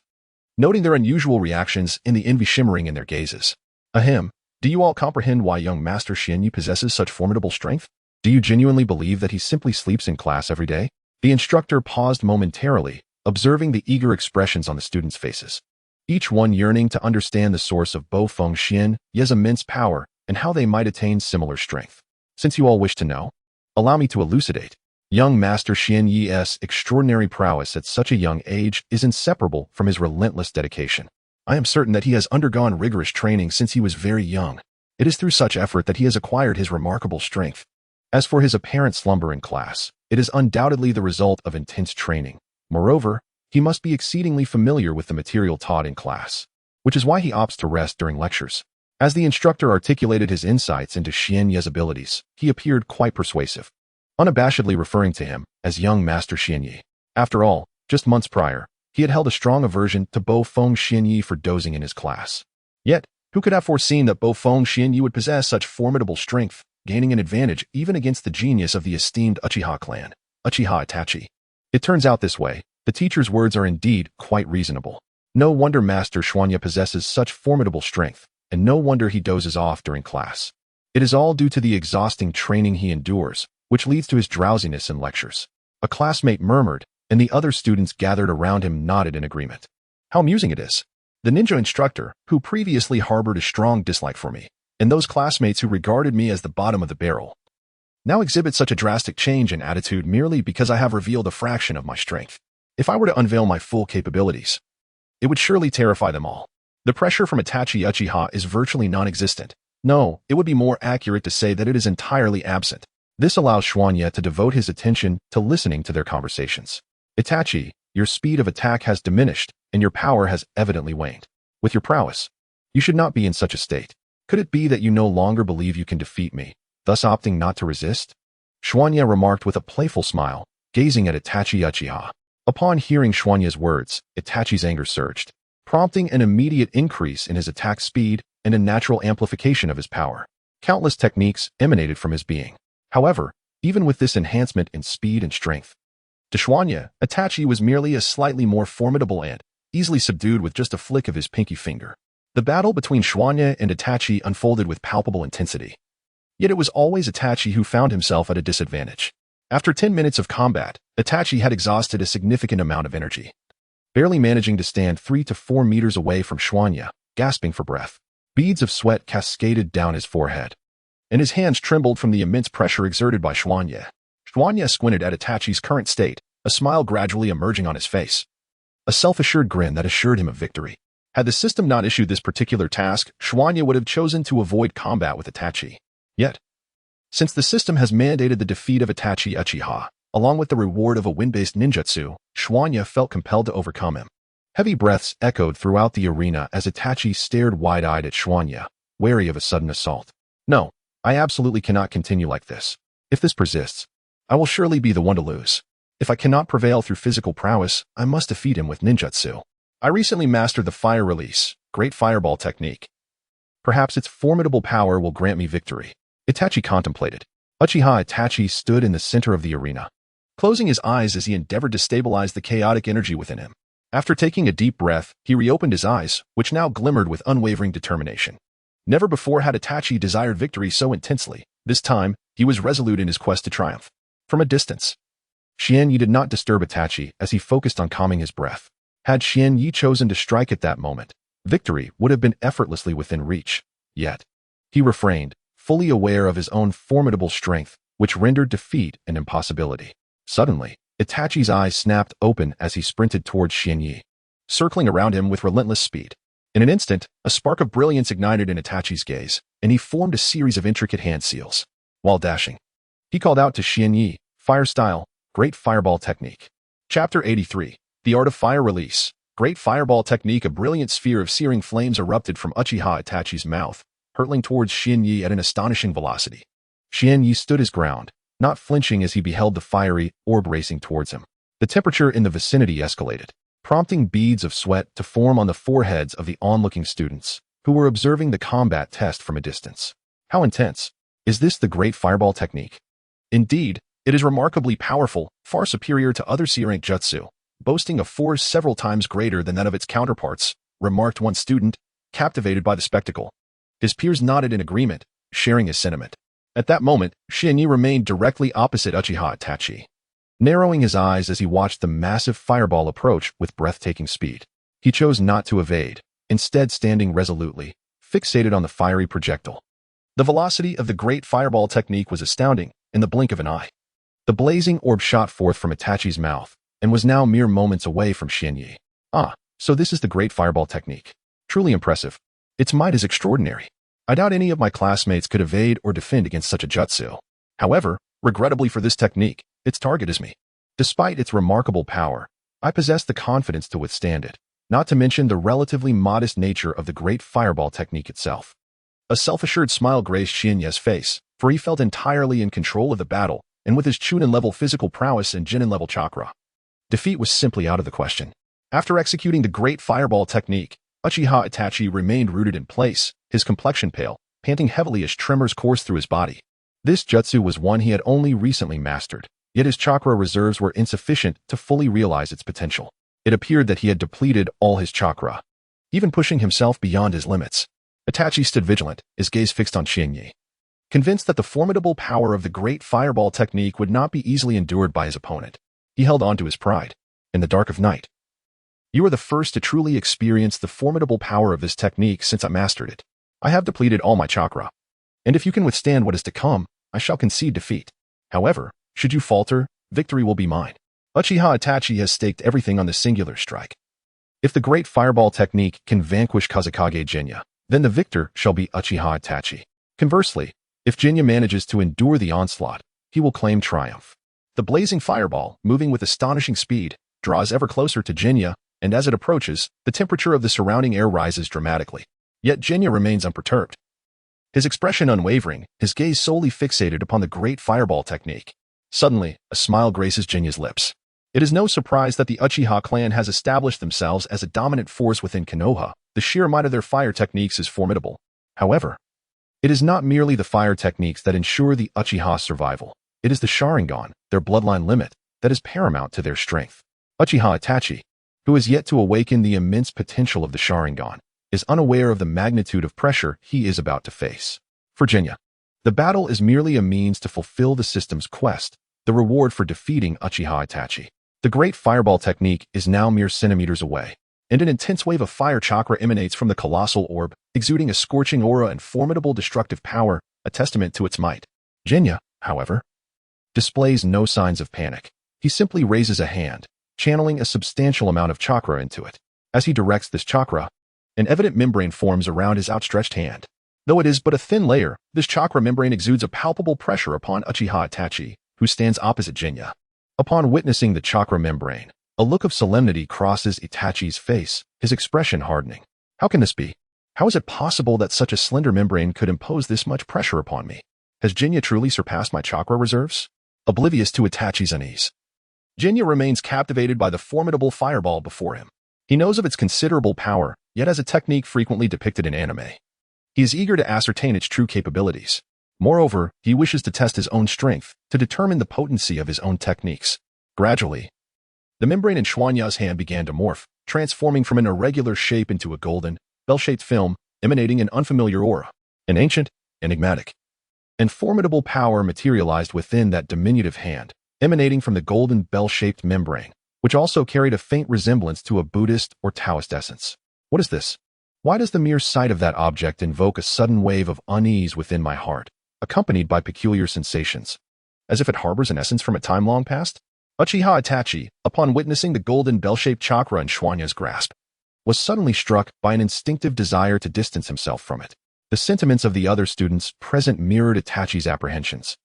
noting their unusual reactions and the envy shimmering in their gazes. Ahem, do you all comprehend why young Master Xianyi possesses such formidable strength? Do you genuinely believe that he simply sleeps in class every day? The instructor paused momentarily, observing the eager expressions on the students' faces, each one yearning to understand the source of Bofeng Xianyi's immense power and how they might attain similar strength. Since you all wish to know, allow me to elucidate. Young Master Xianyi's extraordinary prowess at such a young age is inseparable from his relentless dedication. I am certain that he has undergone rigorous training since he was very young. It is through such effort that he has acquired his remarkable strength. As for his apparent slumber in class, it is undoubtedly the result of intense training. Moreover, he must be exceedingly familiar with the material taught in class, which is why he opts to rest during lectures. As the instructor articulated his insights into Xianyi's abilities, he appeared quite persuasive, unabashedly referring to him as young Master Xianyi. After all, just months prior, he had held a strong aversion to Bofeng Xianyi for dozing in his class. Yet, who could have foreseen that Bofeng Xianyi would possess such formidable strength, gaining an advantage even against the genius of the esteemed Uchiha clan, Uchiha Itachi? It turns out this way. The teacher's words are indeed quite reasonable. No wonder Master Xuanya possesses such formidable strength, and no wonder he dozes off during class. It is all due to the exhausting training he endures, which leads to his drowsiness in lectures. A classmate murmured, and the other students gathered around him nodded in agreement. How amusing it is. The ninja instructor, who previously harbored a strong dislike for me, and those classmates who regarded me as the bottom of the barrel, now exhibit such a drastic change in attitude merely because I have revealed a fraction of my strength. If I were to unveil my full capabilities, it would surely terrify them all. The pressure from Itachi Uchiha is virtually non-existent. No, it would be more accurate to say that it is entirely absent. This allows Xuanya to devote his attention to listening to their conversations. Itachi, Your speed of attack has diminished, and your power has evidently waned. With your prowess, you should not be in such a state. Could it be that you no longer believe you can defeat me, thus opting not to resist? Shuanya remarked with a playful smile, gazing at Itachi Uchiha. Upon hearing Shuanya's words, Itachi's anger surged, prompting an immediate increase in his attack speed and a natural amplification of his power. Countless techniques emanated from his being. However, even with this enhancement in speed and strength, to Shuanya, Itachi was merely a slightly more formidable and easily subdued with just a flick of his pinky finger. The battle between Shuanya and Itachi unfolded with palpable intensity. Yet it was always Itachi who found himself at a disadvantage. After 10 minutes of combat, Itachi had exhausted a significant amount of energy, barely managing to stand 3 to 4 meters away from Shuanya, gasping for breath. Beads of sweat cascaded down his forehead, and his hands trembled from the immense pressure exerted by Shuanya. Shuanya squinted at Itachi's current state, a smile gradually emerging on his face, a self-assured grin that assured him of victory. Had the system not issued this particular task, Shuanya would have chosen to avoid combat with Itachi. Yet, since the system has mandated the defeat of Itachi Uchiha, along with the reward of a wind-based ninjutsu, Shuanya felt compelled to overcome him. Heavy breaths echoed throughout the arena as Itachi stared wide-eyed at Shuanya, wary of a sudden assault. No, I absolutely cannot continue like this. If this persists, I will surely be the one to lose. If I cannot prevail through physical prowess, I must defeat him with ninjutsu. I recently mastered the fire release, great fireball technique. Perhaps its formidable power will grant me victory. Itachi contemplated. Uchiha Itachi stood in the center of the arena, closing his eyes as he endeavored to stabilize the chaotic energy within him. After taking a deep breath, he reopened his eyes, which now glimmered with unwavering determination. Never before had Itachi desired victory so intensely. This time, he was resolute in his quest to triumph. From a distance, Xian Yi did not disturb Itachi as he focused on calming his breath. Had Xian Yi chosen to strike at that moment, victory would have been effortlessly within reach. Yet, he refrained, fully aware of his own formidable strength, which rendered defeat an impossibility. Suddenly, Itachi's eyes snapped open as he sprinted towards Xian Yi, circling around him with relentless speed. In an instant, a spark of brilliance ignited in Itachi's gaze, and he formed a series of intricate hand seals. While dashing, he called out to Xian Yi, "Fire style, great fireball technique." Chapter 83, The Art of Fire Release. Great fireball technique. A brilliant sphere of searing flames erupted from Uchiha Itachi's mouth, hurtling towards Xian Yi at an astonishing velocity. Xian Yi stood his ground, not flinching as he beheld the fiery orb racing towards him. The temperature in the vicinity escalated, prompting beads of sweat to form on the foreheads of the onlooking students, who were observing the combat test from a distance. How intense! Is this the great fireball technique? Indeed, it is remarkably powerful, far superior to other C-rank jutsu, boasting a force several times greater than that of its counterparts, remarked one student, captivated by the spectacle. His peers nodded in agreement, sharing his sentiment. At that moment, Xian Yi remained directly opposite Uchiha Itachi, narrowing his eyes as he watched the massive fireball approach with breathtaking speed. He chose not to evade, instead standing resolutely, fixated on the fiery projectile. The velocity of the great fireball technique was astounding, in the blink of an eye. The blazing orb shot forth from Itachi's mouth, and was now mere moments away from Xian Yi. Ah, so this is the great fireball technique. Truly impressive. Its might is extraordinary. I doubt any of my classmates could evade or defend against such a jutsu. However, regrettably for this technique, its target is me. Despite its remarkable power, I possess the confidence to withstand it, not to mention the relatively modest nature of the great fireball technique itself. A self-assured smile graced Xian Yi's face, for he felt entirely in control of the battle, and with his Chunin-level physical prowess and Jinin-level chakra, defeat was simply out of the question. After executing the great fireball technique, Uchiha Itachi remained rooted in place, his complexion pale, panting heavily as tremors coursed through his body. This jutsu was one he had only recently mastered, yet his chakra reserves were insufficient to fully realize its potential. It appeared that he had depleted all his chakra, even pushing himself beyond his limits. Itachi stood vigilant, his gaze fixed on Xian Yi, convinced that the formidable power of the great fireball technique would not be easily endured by his opponent. He held on to his pride. In the dark of night, you are the first to truly experience the formidable power of this technique since I mastered it. I have depleted all my chakra, and if you can withstand what is to come, I shall concede defeat. However, should you falter, victory will be mine. Uchiha Itachi has staked everything on the singular strike. If the great fireball technique can vanquish Kazekage Jinya, then the victor shall be Uchiha Itachi. Conversely, if Jinya manages to endure the onslaught, he will claim triumph. The blazing fireball, moving with astonishing speed, draws ever closer to Jinya, and as it approaches, the temperature of the surrounding air rises dramatically. Yet Jinya remains unperturbed. His expression unwavering, his gaze solely fixated upon the great fireball technique. Suddenly, a smile graces Jinya's lips. It is no surprise that the Uchiha clan has established themselves as a dominant force within Konoha. The sheer might of their fire techniques is formidable. However, it is not merely the fire techniques that ensure the Uchiha's survival. It is the Sharingan, their bloodline limit, that is paramount to their strength. Uchiha Itachi, who has yet to awaken the immense potential of the Sharingan, is unaware of the magnitude of pressure he is about to face. For Jinya, the battle is merely a means to fulfill the system's quest, the reward for defeating Uchiha Itachi. The great fireball technique is now mere centimeters away, and an intense wave of fire chakra emanates from the colossal orb, exuding a scorching aura and formidable destructive power, a testament to its might. Jinya, however, displays no signs of panic. He simply raises a hand, channeling a substantial amount of chakra into it. As he directs this chakra, an evident membrane forms around his outstretched hand. Though it is but a thin layer, this chakra membrane exudes a palpable pressure upon Uchiha Itachi, who stands opposite Jinya. Upon witnessing the chakra membrane, a look of solemnity crosses Itachi's face, his expression hardening. How can this be? How is it possible that such a slender membrane could impose this much pressure upon me? Has Jinya truly surpassed my chakra reserves? Oblivious to Itachi's unease, Jinya remains captivated by the formidable fireball before him. He knows of its considerable power, yet as a technique frequently depicted in anime. He is eager to ascertain its true capabilities. Moreover, he wishes to test his own strength, to determine the potency of his own techniques. Gradually, the membrane in Xuanya's hand began to morph, transforming from an irregular shape into a golden, bell-shaped film, emanating an unfamiliar aura. An ancient, enigmatic, and formidable power materialized within that diminutive hand, emanating from the golden bell-shaped membrane, which also carried a faint resemblance to a Buddhist or Taoist essence. What is this? Why does the mere sight of that object invoke a sudden wave of unease within my heart, accompanied by peculiar sensations, as if it harbors an essence from a time long past? Uchiha Itachi, upon witnessing the golden bell-shaped chakra in Xuanya's grasp, was suddenly struck by an instinctive desire to distance himself from it. The sentiments of the other students present mirrored Itachi's apprehensions,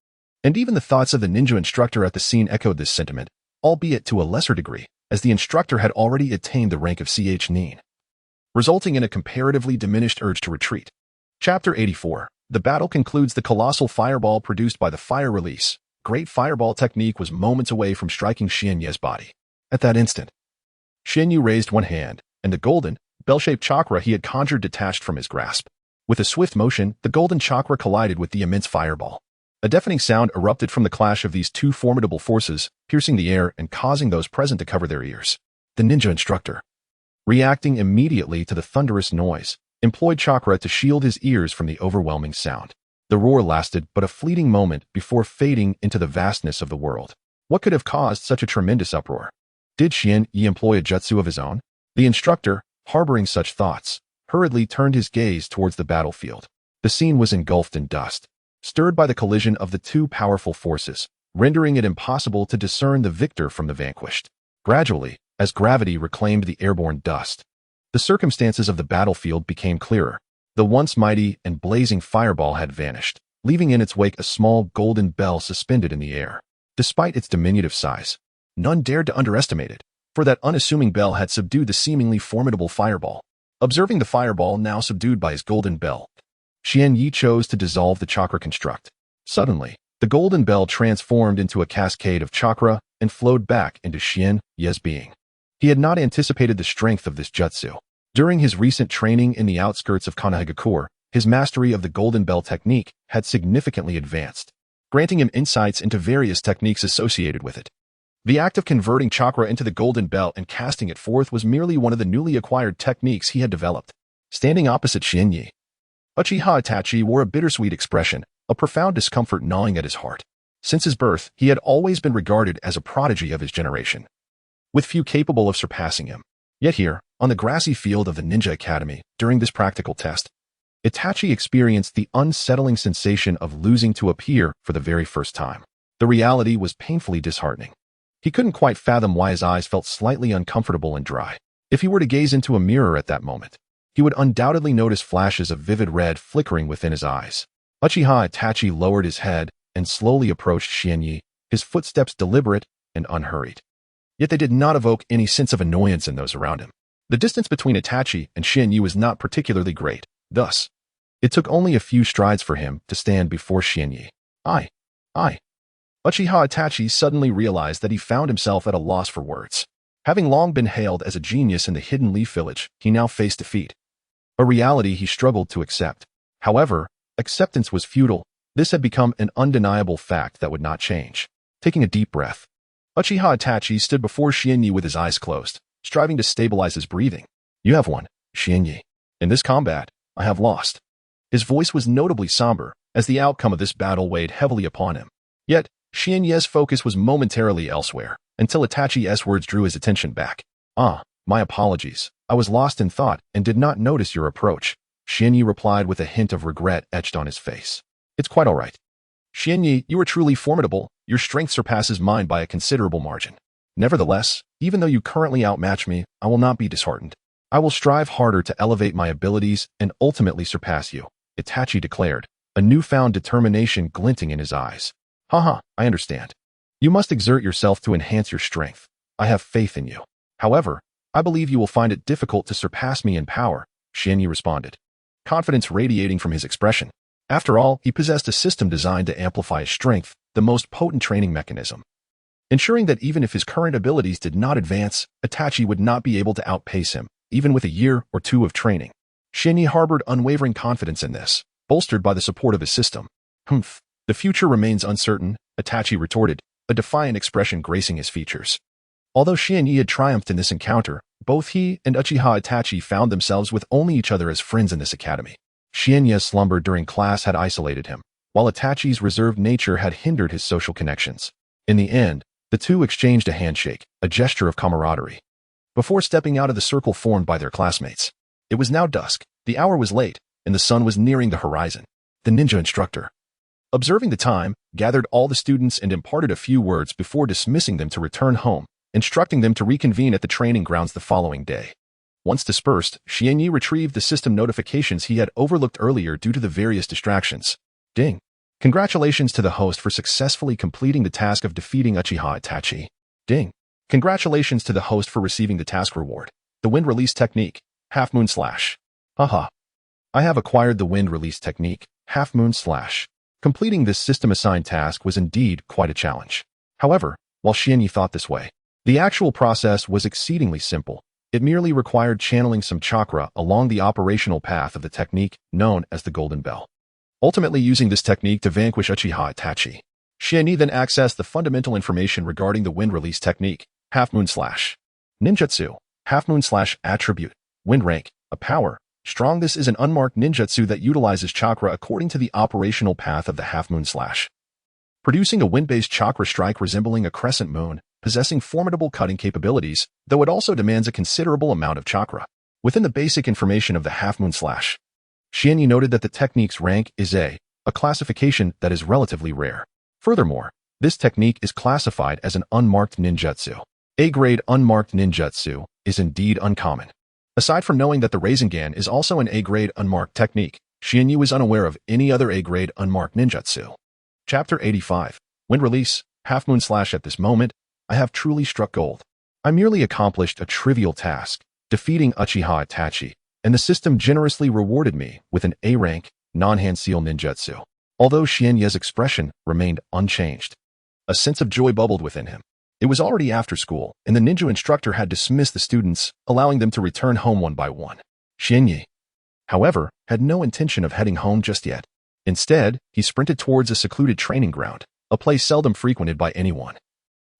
and even the thoughts of the ninja instructor at the scene echoed this sentiment, albeit to a lesser degree, as the instructor had already attained the rank of CH Nin, resulting in a comparatively diminished urge to retreat. Chapter 84. The battle concludes. The colossal fireball produced by the fire release, great fireball technique was moments away from striking Xianye's body. At that instant, Xianye raised one hand, and the golden, bell-shaped chakra he had conjured detached from his grasp. With a swift motion, the golden chakra collided with the immense fireball. A deafening sound erupted from the clash of these two formidable forces, piercing the air and causing those present to cover their ears. The ninja instructor, reacting immediately to the thunderous noise, employed chakra to shield his ears from the overwhelming sound. The roar lasted but a fleeting moment before fading into the vastness of the world. What could have caused such a tremendous uproar? Did Xianye employ a jutsu of his own? The instructor, harboring such thoughts, hurriedly turned his gaze towards the battlefield. The scene was engulfed in dust, stirred by the collision of the two powerful forces, rendering it impossible to discern the victor from the vanquished. Gradually, as gravity reclaimed the airborne dust, the circumstances of the battlefield became clearer. The once mighty and blazing fireball had vanished, leaving in its wake a small golden bell suspended in the air. Despite its diminutive size, none dared to underestimate it, for that unassuming bell had subdued the seemingly formidable fireball. Observing the fireball now subdued by his golden bell, Xianye chose to dissolve the chakra construct. Suddenly, the golden bell transformed into a cascade of chakra and flowed back into Xianye's being. He had not anticipated the strength of this jutsu. During his recent training in the outskirts of Konohagakure, his mastery of the golden bell technique had significantly advanced, granting him insights into various techniques associated with it. The act of converting chakra into the golden bell and casting it forth was merely one of the newly acquired techniques he had developed. Standing opposite Xianye, Uchiha Itachi wore a bittersweet expression, a profound discomfort gnawing at his heart. Since his birth, he had always been regarded as a prodigy of his generation, with few capable of surpassing him. Yet here, on the grassy field of the Ninja Academy, during this practical test, Itachi experienced the unsettling sensation of losing to a peer for the very first time. The reality was painfully disheartening. He couldn't quite fathom why his eyes felt slightly uncomfortable and dry. If he were to gaze into a mirror at that moment, he would undoubtedly notice flashes of vivid red flickering within his eyes. Uchiha Itachi lowered his head and slowly approached Xianye, his footsteps deliberate and unhurried. yet they did not evoke any sense of annoyance in those around him. The distance between Itachi and Xianyu was not particularly great, thus, it took only a few strides for him to stand before Xianyu. I. Uchiha Itachi suddenly realized that he found himself at a loss for words. Having long been hailed as a genius in the Hidden Leaf Village, he now faced defeat. A reality he struggled to accept. However, acceptance was futile. This had become an undeniable fact that would not change. Taking a deep breath, Uchiha Itachi stood before Xianyu with his eyes closed, striving to stabilize his breathing. You have won, Xianyu. In this combat, I have lost. His voice was notably somber, as the outcome of this battle weighed heavily upon him. Yet, Xianyu's focus was momentarily elsewhere, until Itachi's words drew his attention back. My apologies. I was lost in thought and did not notice your approach. Xianyu replied with a hint of regret etched on his face. It's quite all right. Xianyu, you are truly formidable. Your strength surpasses mine by a considerable margin. Nevertheless, even though you currently outmatch me, I will not be disheartened. I will strive harder to elevate my abilities and ultimately surpass you, Itachi declared, a newfound determination glinting in his eyes. I understand. You must exert yourself to enhance your strength. I have faith in you. However, I believe you will find it difficult to surpass me in power, Xianyu responded, confidence radiating from his expression. After all, he possessed a system designed to amplify his strength, the most potent training mechanism, ensuring that even if his current abilities did not advance, Itachi would not be able to outpace him, even with a year or two of training. Xianyu harbored unwavering confidence in this, bolstered by the support of his system. The future remains uncertain, Itachi retorted, a defiant expression gracing his features. Although Xianyu had triumphed in this encounter, both he and Uchiha Itachi found themselves with only each other as friends in this academy. Xianyu's slumber during class had isolated him, while Itachi's reserved nature had hindered his social connections. In the end, the two exchanged a handshake, a gesture of camaraderie, before stepping out of the circle formed by their classmates. It was now dusk, the hour was late, and the sun was nearing the horizon. The ninja instructor, observing the time, gathered all the students and imparted a few words before dismissing them to return home, instructing them to reconvene at the training grounds the following day. Once dispersed, Xianyu retrieved the system notifications he had overlooked earlier due to the various distractions. Ding. Congratulations to the host for successfully completing the task of defeating Uchiha Itachi. Ding. Congratulations to the host for receiving the task reward. The wind release technique, half moon slash. I have acquired the wind release technique, half moon slash. Completing this system-assigned task was indeed quite a challenge. However, while Xianyu thought this way, the actual process was exceedingly simple. It merely required channeling some chakra along the operational path of the technique known as the Golden Bell. Ultimately using this technique to vanquish Uchiha Itachi, Xianyu then accessed the fundamental information regarding the wind release technique, half moon slash. Ninjutsu, half moon slash attribute, wind rank, a power. Strong. This is an unmarked ninjutsu that utilizes chakra according to the operational path of the half moon slash, producing a wind-based chakra strike resembling a crescent moon, possessing formidable cutting capabilities, though it also demands a considerable amount of chakra. Within the basic information of the half moon slash, Xianyu noted that the technique's rank is A, a classification that is relatively rare. Furthermore, this technique is classified as an unmarked ninjutsu. A-grade unmarked ninjutsu is indeed uncommon. Aside from knowing that the Rasengan is also an A-grade unmarked technique, Xianyu is unaware of any other A-grade unmarked ninjutsu. Chapter 85. Wind Release, Half Moon Slash. At this moment, I have truly struck gold. I merely accomplished a trivial task, defeating Uchiha Itachi, and the system generously rewarded me with an A-rank, non-hand seal ninjutsu. Although Xianyu's expression remained unchanged, a sense of joy bubbled within him. It was already after school, and the ninja instructor had dismissed the students, allowing them to return home one by one. Xianyu, however, had no intention of heading home just yet. Instead, he sprinted towards a secluded training ground, a place seldom frequented by anyone.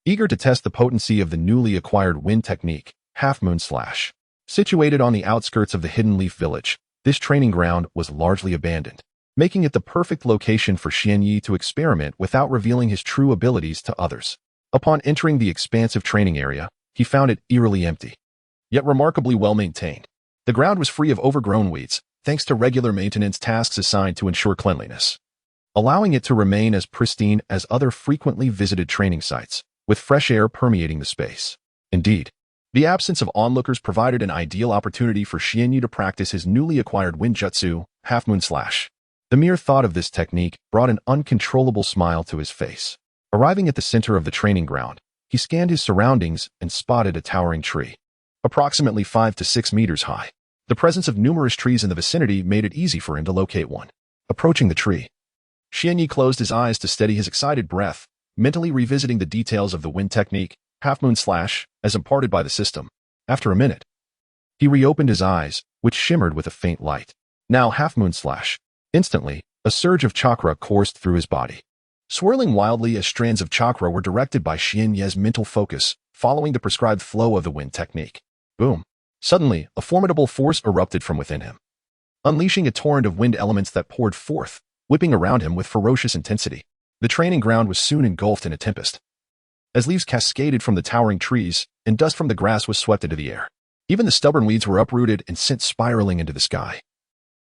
Eager to test the potency of the newly acquired wind technique, half moon slash. Situated on the outskirts of the Hidden Leaf Village, this training ground was largely abandoned, making it the perfect location for Xianyu to experiment without revealing his true abilities to others. Upon entering the expansive training area, he found it eerily empty, yet remarkably well-maintained. The ground was free of overgrown weeds, thanks to regular maintenance tasks assigned to ensure cleanliness, allowing it to remain as pristine as other frequently visited training sites, with fresh air permeating the space. Indeed, the absence of onlookers provided an ideal opportunity for Xianyu to practice his newly acquired Winjutsu, Half Moon Slash. The mere thought of this technique brought an uncontrollable smile to his face. Arriving at the center of the training ground, He scanned his surroundings and spotted a towering tree, approximately 5 to 6 meters high. The presence of numerous trees in the vicinity made it easy for him to locate one. Approaching the tree, Xianyi closed his eyes to steady his excited breath, mentally revisiting the details of the wind technique, half-moon slash, as imparted by the system. After a minute, he reopened his eyes, which shimmered with a faint light. Now half-moon slash. Instantly, a surge of chakra coursed through his body, swirling wildly as strands of chakra were directed by Xianyi's mental focus, following the prescribed flow of the wind technique. Boom! Suddenly, a formidable force erupted from within him, unleashing a torrent of wind elements that poured forth, whipping around him with ferocious intensity. The training ground was soon engulfed in a tempest, as leaves cascaded from the towering trees and dust from the grass was swept into the air. Even the stubborn weeds were uprooted and sent spiraling into the sky,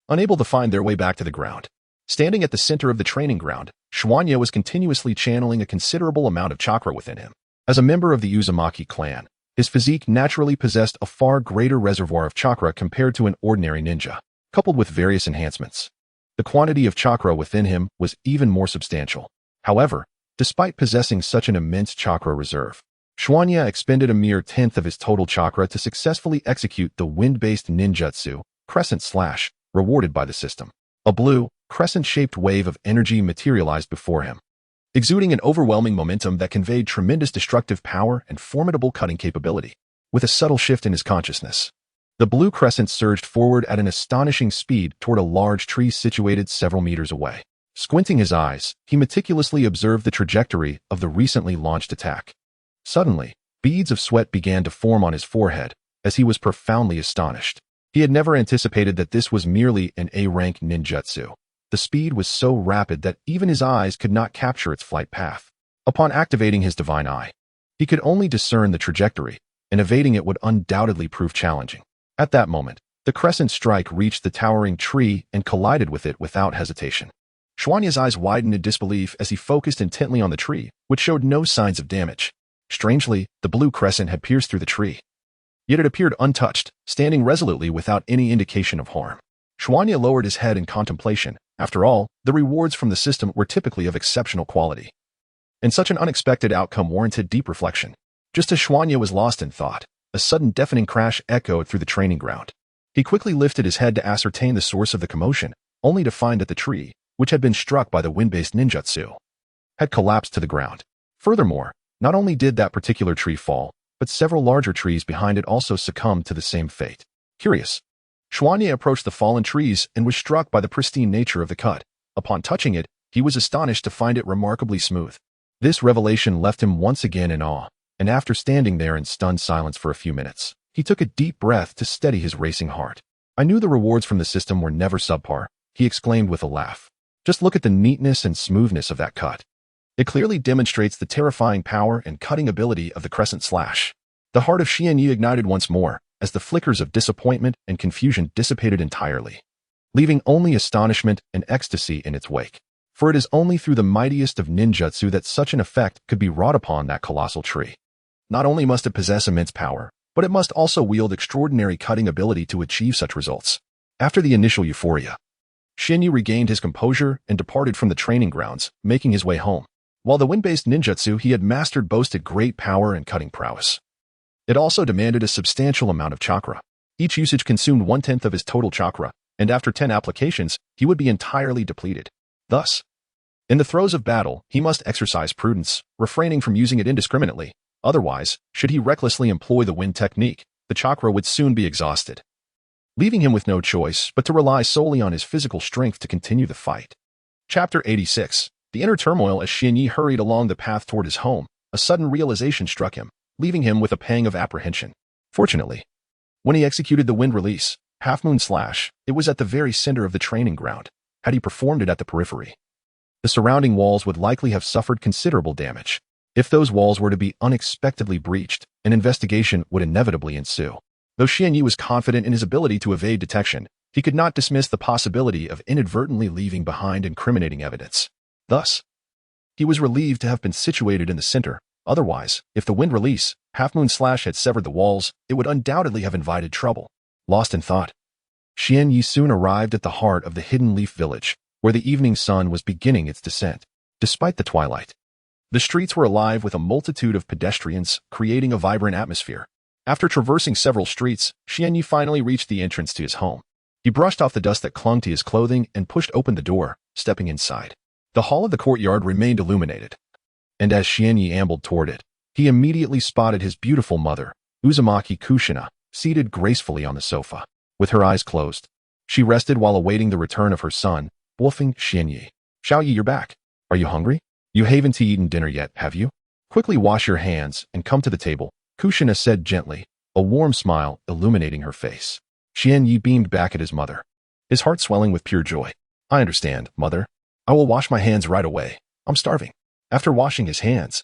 unable to find their way back to the ground. Standing at the center of the training ground, Xuanya was continuously channeling a considerable amount of chakra within him. As a member of the Uzumaki clan, his physique naturally possessed a far greater reservoir of chakra compared to an ordinary ninja, coupled with various enhancements. The quantity of chakra within him was even more substantial. However, despite possessing such an immense chakra reserve, Xuanya expended a mere tenth of his total chakra to successfully execute the wind-based ninjutsu, crescent slash, rewarded by the system. A blue, crescent-shaped wave of energy materialized before him, exuding an overwhelming momentum that conveyed tremendous destructive power and formidable cutting capability. With a subtle shift in his consciousness, the blue crescent surged forward at an astonishing speed toward a large tree situated several meters away. Squinting his eyes, he meticulously observed the trajectory of the recently launched attack. Suddenly, beads of sweat began to form on his forehead, as he was profoundly astonished. He had never anticipated that this was merely an A-rank ninjutsu. The speed was so rapid that even his eyes could not capture its flight path. Upon activating his divine eye, he could only discern the trajectory, and evading it would undoubtedly prove challenging. At that moment, the crescent strike reached the towering tree and collided with it without hesitation. Xuanya's eyes widened in disbelief as he focused intently on the tree, which showed no signs of damage. Strangely, the blue crescent had pierced through the tree, yet it appeared untouched, standing resolutely without any indication of harm. Xuanya lowered his head in contemplation. After all, the rewards from the system were typically of exceptional quality, and such an unexpected outcome warranted deep reflection. Just as Xuanya was lost in thought, a sudden deafening crash echoed through the training ground. He quickly lifted his head to ascertain the source of the commotion, only to find that the tree, which had been struck by the wind-based ninjutsu, had collapsed to the ground. Furthermore, not only did that particular tree fall, but several larger trees behind it also succumbed to the same fate. Curious, Xuanya approached the fallen trees and was struck by the pristine nature of the cut. Upon touching it, he was astonished to find it remarkably smooth. This revelation left him once again in awe, and after standing there in stunned silence for a few minutes, he took a deep breath to steady his racing heart. I knew the rewards from the system were never subpar, he exclaimed with a laugh. Just look at the neatness and smoothness of that cut. It clearly demonstrates the terrifying power and cutting ability of the crescent slash. The heart of Xianyi ignited once more, as the flickers of disappointment and confusion dissipated entirely, leaving only astonishment and ecstasy in its wake. For it is only through the mightiest of ninjutsu that such an effect could be wrought upon that colossal tree. Not only must it possess immense power, but it must also wield extraordinary cutting ability to achieve such results. After the initial euphoria, Xianyi regained his composure and departed from the training grounds, making his way home. While the wind-based ninjutsu he had mastered boasted great power and cutting prowess, it also demanded a substantial amount of chakra. Each usage consumed 1/10 of his total chakra, and after 10 applications, he would be entirely depleted. Thus, in the throes of battle, he must exercise prudence, refraining from using it indiscriminately. Otherwise, should he recklessly employ the wind technique, the chakra would soon be exhausted, leaving him with no choice but to rely solely on his physical strength to continue the fight. Chapter 86. The inner turmoil. As Xianyi hurried along the path toward his home, a sudden realization struck him, leaving him with a pang of apprehension. Fortunately, when he executed the wind release, half-moon slash, it was at the very center of the training ground. Had he performed it at the periphery, the surrounding walls would likely have suffered considerable damage. If those walls were to be unexpectedly breached, an investigation would inevitably ensue. Though Xianyi was confident in his ability to evade detection, he could not dismiss the possibility of inadvertently leaving behind incriminating evidence. Thus, he was relieved to have been situated in the center. Otherwise, if the wind release, half-moon slash had severed the walls, it would undoubtedly have invited trouble. Lost in thought, Xianyi soon arrived at the heart of the Hidden Leaf Village, where the evening sun was beginning its descent. Despite the twilight, The streets were alive with a multitude of pedestrians, creating a vibrant atmosphere. After traversing several streets, Xianyi finally reached the entrance to his home. He brushed off the dust that clung to his clothing and pushed open the door, stepping inside. The hall of the courtyard remained illuminated, and as Xianyi ambled toward it, he immediately spotted his beautiful mother, Uzumaki Kushina, seated gracefully on the sofa. With her eyes closed, she rested while awaiting the return of her son, wolfing Xianyi. "Xiaoyi, you're back. Are you hungry? You haven't eaten dinner yet, have you? Quickly wash your hands and come to the table," Kushina said gently, a warm smile illuminating her face. Xianyi beamed back at his mother, his heart swelling with pure joy. "I understand, mother. I will wash my hands right away. I'm starving." After washing his hands,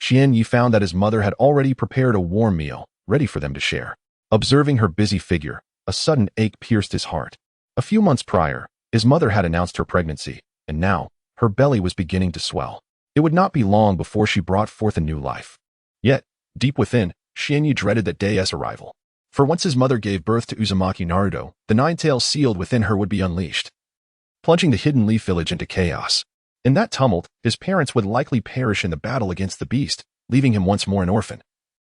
Xianyi found that his mother had already prepared a warm meal, ready for them to share. Observing her busy figure, a sudden ache pierced his heart. A few months prior, his mother had announced her pregnancy, and now, her belly was beginning to swell. It would not be long before she brought forth a new life. Yet, deep within, Xianyi dreaded that day's arrival. For once his mother gave birth to Uzumaki Naruto, the nine tails sealed within her would be unleashed, plunging the Hidden Leaf village into chaos. In that tumult, his parents would likely perish in the battle against the beast, leaving him once more an orphan,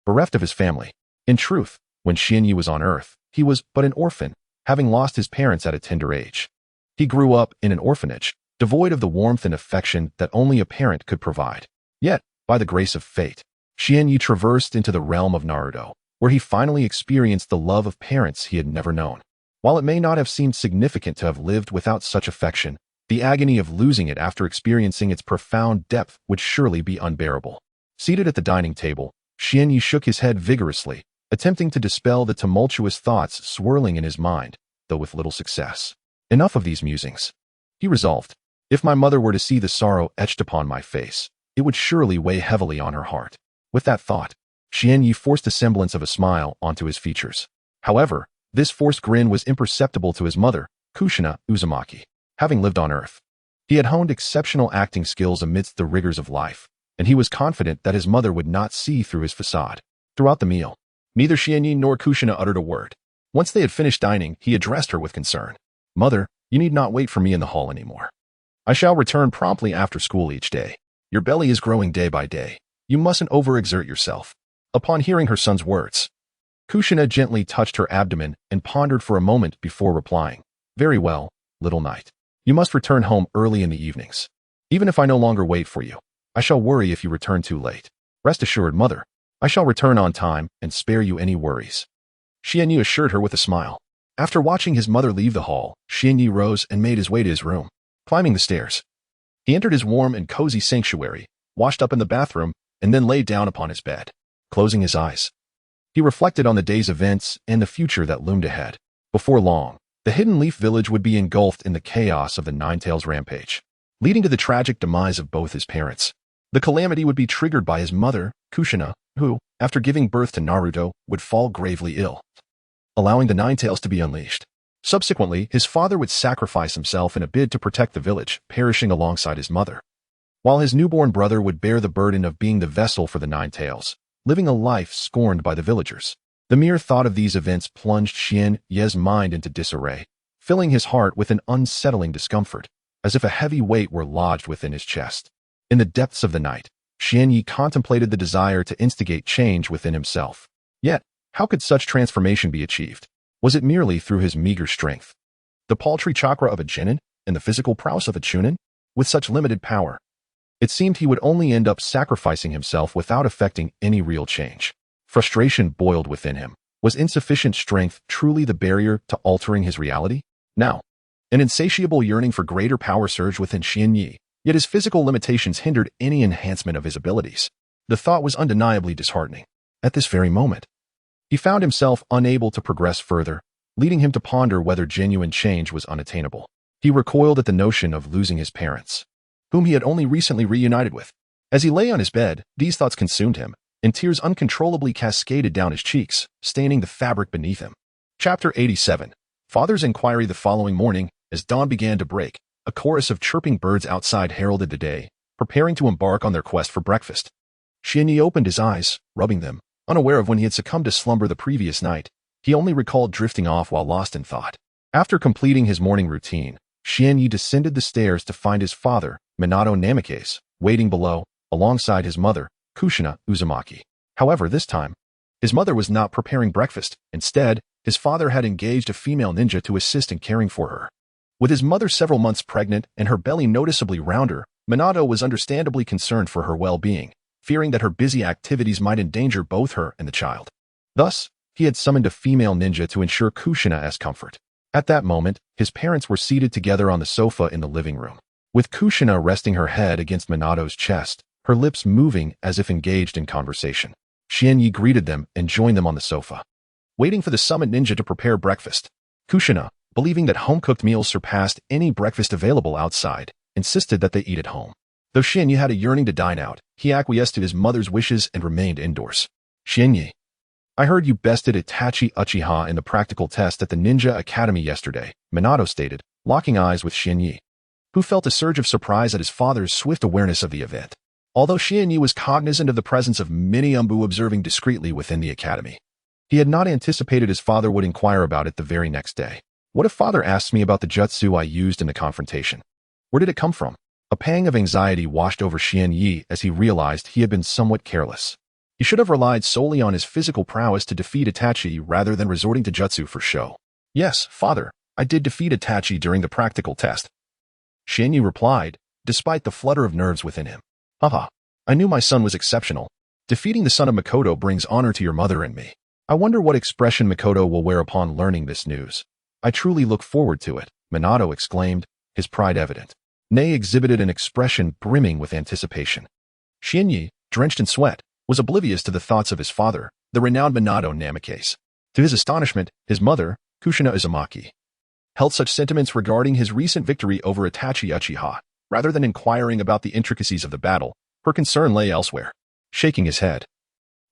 bereft of his family. In truth, when Xianyi was on Earth, he was but an orphan, having lost his parents at a tender age. He grew up in an orphanage, devoid of the warmth and affection that only a parent could provide. Yet, by the grace of fate, Xianyi traversed into the realm of Naruto, where he finally experienced the love of parents he had never known. While it may not have seemed significant to have lived without such affection, the agony of losing it after experiencing its profound depth would surely be unbearable. Seated at the dining table, Xianyi shook his head vigorously, attempting to dispel the tumultuous thoughts swirling in his mind, though with little success. Enough of these musings, he resolved. If my mother were to see the sorrow etched upon my face, it would surely weigh heavily on her heart. With that thought, Xianyi forced a semblance of a smile onto his features. However, this forced grin was imperceptible to his mother, Kushina Uzumaki. Having lived on Earth, he had honed exceptional acting skills amidst the rigors of life, and he was confident that his mother would not see through his facade. Throughout the meal, neither Xianyi nor Kushina uttered a word. Once they had finished dining, he addressed her with concern. "Mother, you need not wait for me in the hall anymore. I shall return promptly after school each day. Your belly is growing day by day. You mustn't overexert yourself." Upon hearing her son's words, Kushina gently touched her abdomen and pondered for a moment before replying. "Very well, little knight. You must return home early in the evenings. Even if I no longer wait for you, I shall worry if you return too late. Rest assured, mother, I shall return on time and spare you any worries." Xianyi assured her with a smile. After watching his mother leave the hall, Xianyi rose and made his way to his room. Climbing the stairs, he entered his warm and cozy sanctuary, washed up in the bathroom, and then lay down upon his bed. Closing his eyes, he reflected on the day's events and the future that loomed ahead. Before long, the Hidden Leaf village would be engulfed in the chaos of the Nine-Tails rampage, leading to the tragic demise of both his parents. The calamity would be triggered by his mother, Kushina, who, after giving birth to Naruto, would fall gravely ill, allowing the Nine-Tails to be unleashed. Subsequently, his father would sacrifice himself in a bid to protect the village, perishing alongside his mother, while his newborn brother would bear the burden of being the vessel for the Nine-Tails, living a life scorned by the villagers. The mere thought of these events plunged Xianyi's mind into disarray, filling his heart with an unsettling discomfort, as if a heavy weight were lodged within his chest. In the depths of the night, Xianyi contemplated the desire to instigate change within himself. Yet, how could such transformation be achieved? Was it merely through his meager strength, the paltry chakra of a genin, and the physical prowess of a chunin? With such limited power, it seemed he would only end up sacrificing himself without effecting any real change. Frustration boiled within him. Was insufficient strength truly the barrier to altering his reality? Now, an insatiable yearning for greater power surged within Xianyi, yet his physical limitations hindered any enhancement of his abilities. The thought was undeniably disheartening. At this very moment, he found himself unable to progress further, leading him to ponder whether genuine change was unattainable. He recoiled at the notion of losing his parents, whom he had only recently reunited with. As he lay on his bed, these thoughts consumed him, and tears uncontrollably cascaded down his cheeks, staining the fabric beneath him. Chapter 87. Father's inquiry. The following morning, as dawn began to break, a chorus of chirping birds outside heralded the day, preparing to embark on their quest for breakfast. Xianyi opened his eyes, rubbing them, unaware of when he had succumbed to slumber the previous night. He only recalled drifting off while lost in thought. After completing his morning routine, Xianyi descended the stairs to find his father, Minato Namikaze, waiting below, alongside his mother, Kushina Uzumaki. However, this time, his mother was not preparing breakfast. Instead, his father had engaged a female ninja to assist in caring for her. With his mother several months pregnant and her belly noticeably rounder, Minato was understandably concerned for her well-being, fearing that her busy activities might endanger both her and the child. Thus, he had summoned a female ninja to ensure Kushina's comfort. At that moment, his parents were seated together on the sofa in the living room, with Kushina resting her head against Minato's chest, her lips moving as if engaged in conversation. Xianyi greeted them and joined them on the sofa, waiting for the summoned ninja to prepare breakfast. Kushina, believing that home-cooked meals surpassed any breakfast available outside, insisted that they eat at home. Though Xianyi had a yearning to dine out, he acquiesced to his mother's wishes and remained indoors. Xianyi, I heard you bested Itachi Uchiha in the practical test at the Ninja Academy yesterday, Minato stated, locking eyes with Xianyi, who felt a surge of surprise at his father's swift awareness of the event. Although Xianyi was cognizant of the presence of many Umbu observing discreetly within the academy, he had not anticipated his father would inquire about it the very next day. What if father asked me about the jutsu I used in the confrontation? Where did it come from? A pang of anxiety washed over Xianyi as he realized he had been somewhat careless. He should have relied solely on his physical prowess to defeat Itachi rather than resorting to jutsu for show. Yes, father, I did defeat Itachi during the practical test, Xianyi replied, despite the flutter of nerves within him. Haha, I knew my son was exceptional. Defeating the son of Makoto brings honor to your mother and me. I wonder what expression Makoto will wear upon learning this news. I truly look forward to it, Minato exclaimed, his pride evident. Nei exhibited an expression brimming with anticipation. Xianyi, drenched in sweat, was oblivious to the thoughts of his father, the renowned Minato Namikaze. To his astonishment, his mother, Kushina Uzumaki, held such sentiments regarding his recent victory over Itachi Uchiha. Rather than inquiring about the intricacies of the battle, her concern lay elsewhere. Shaking his head,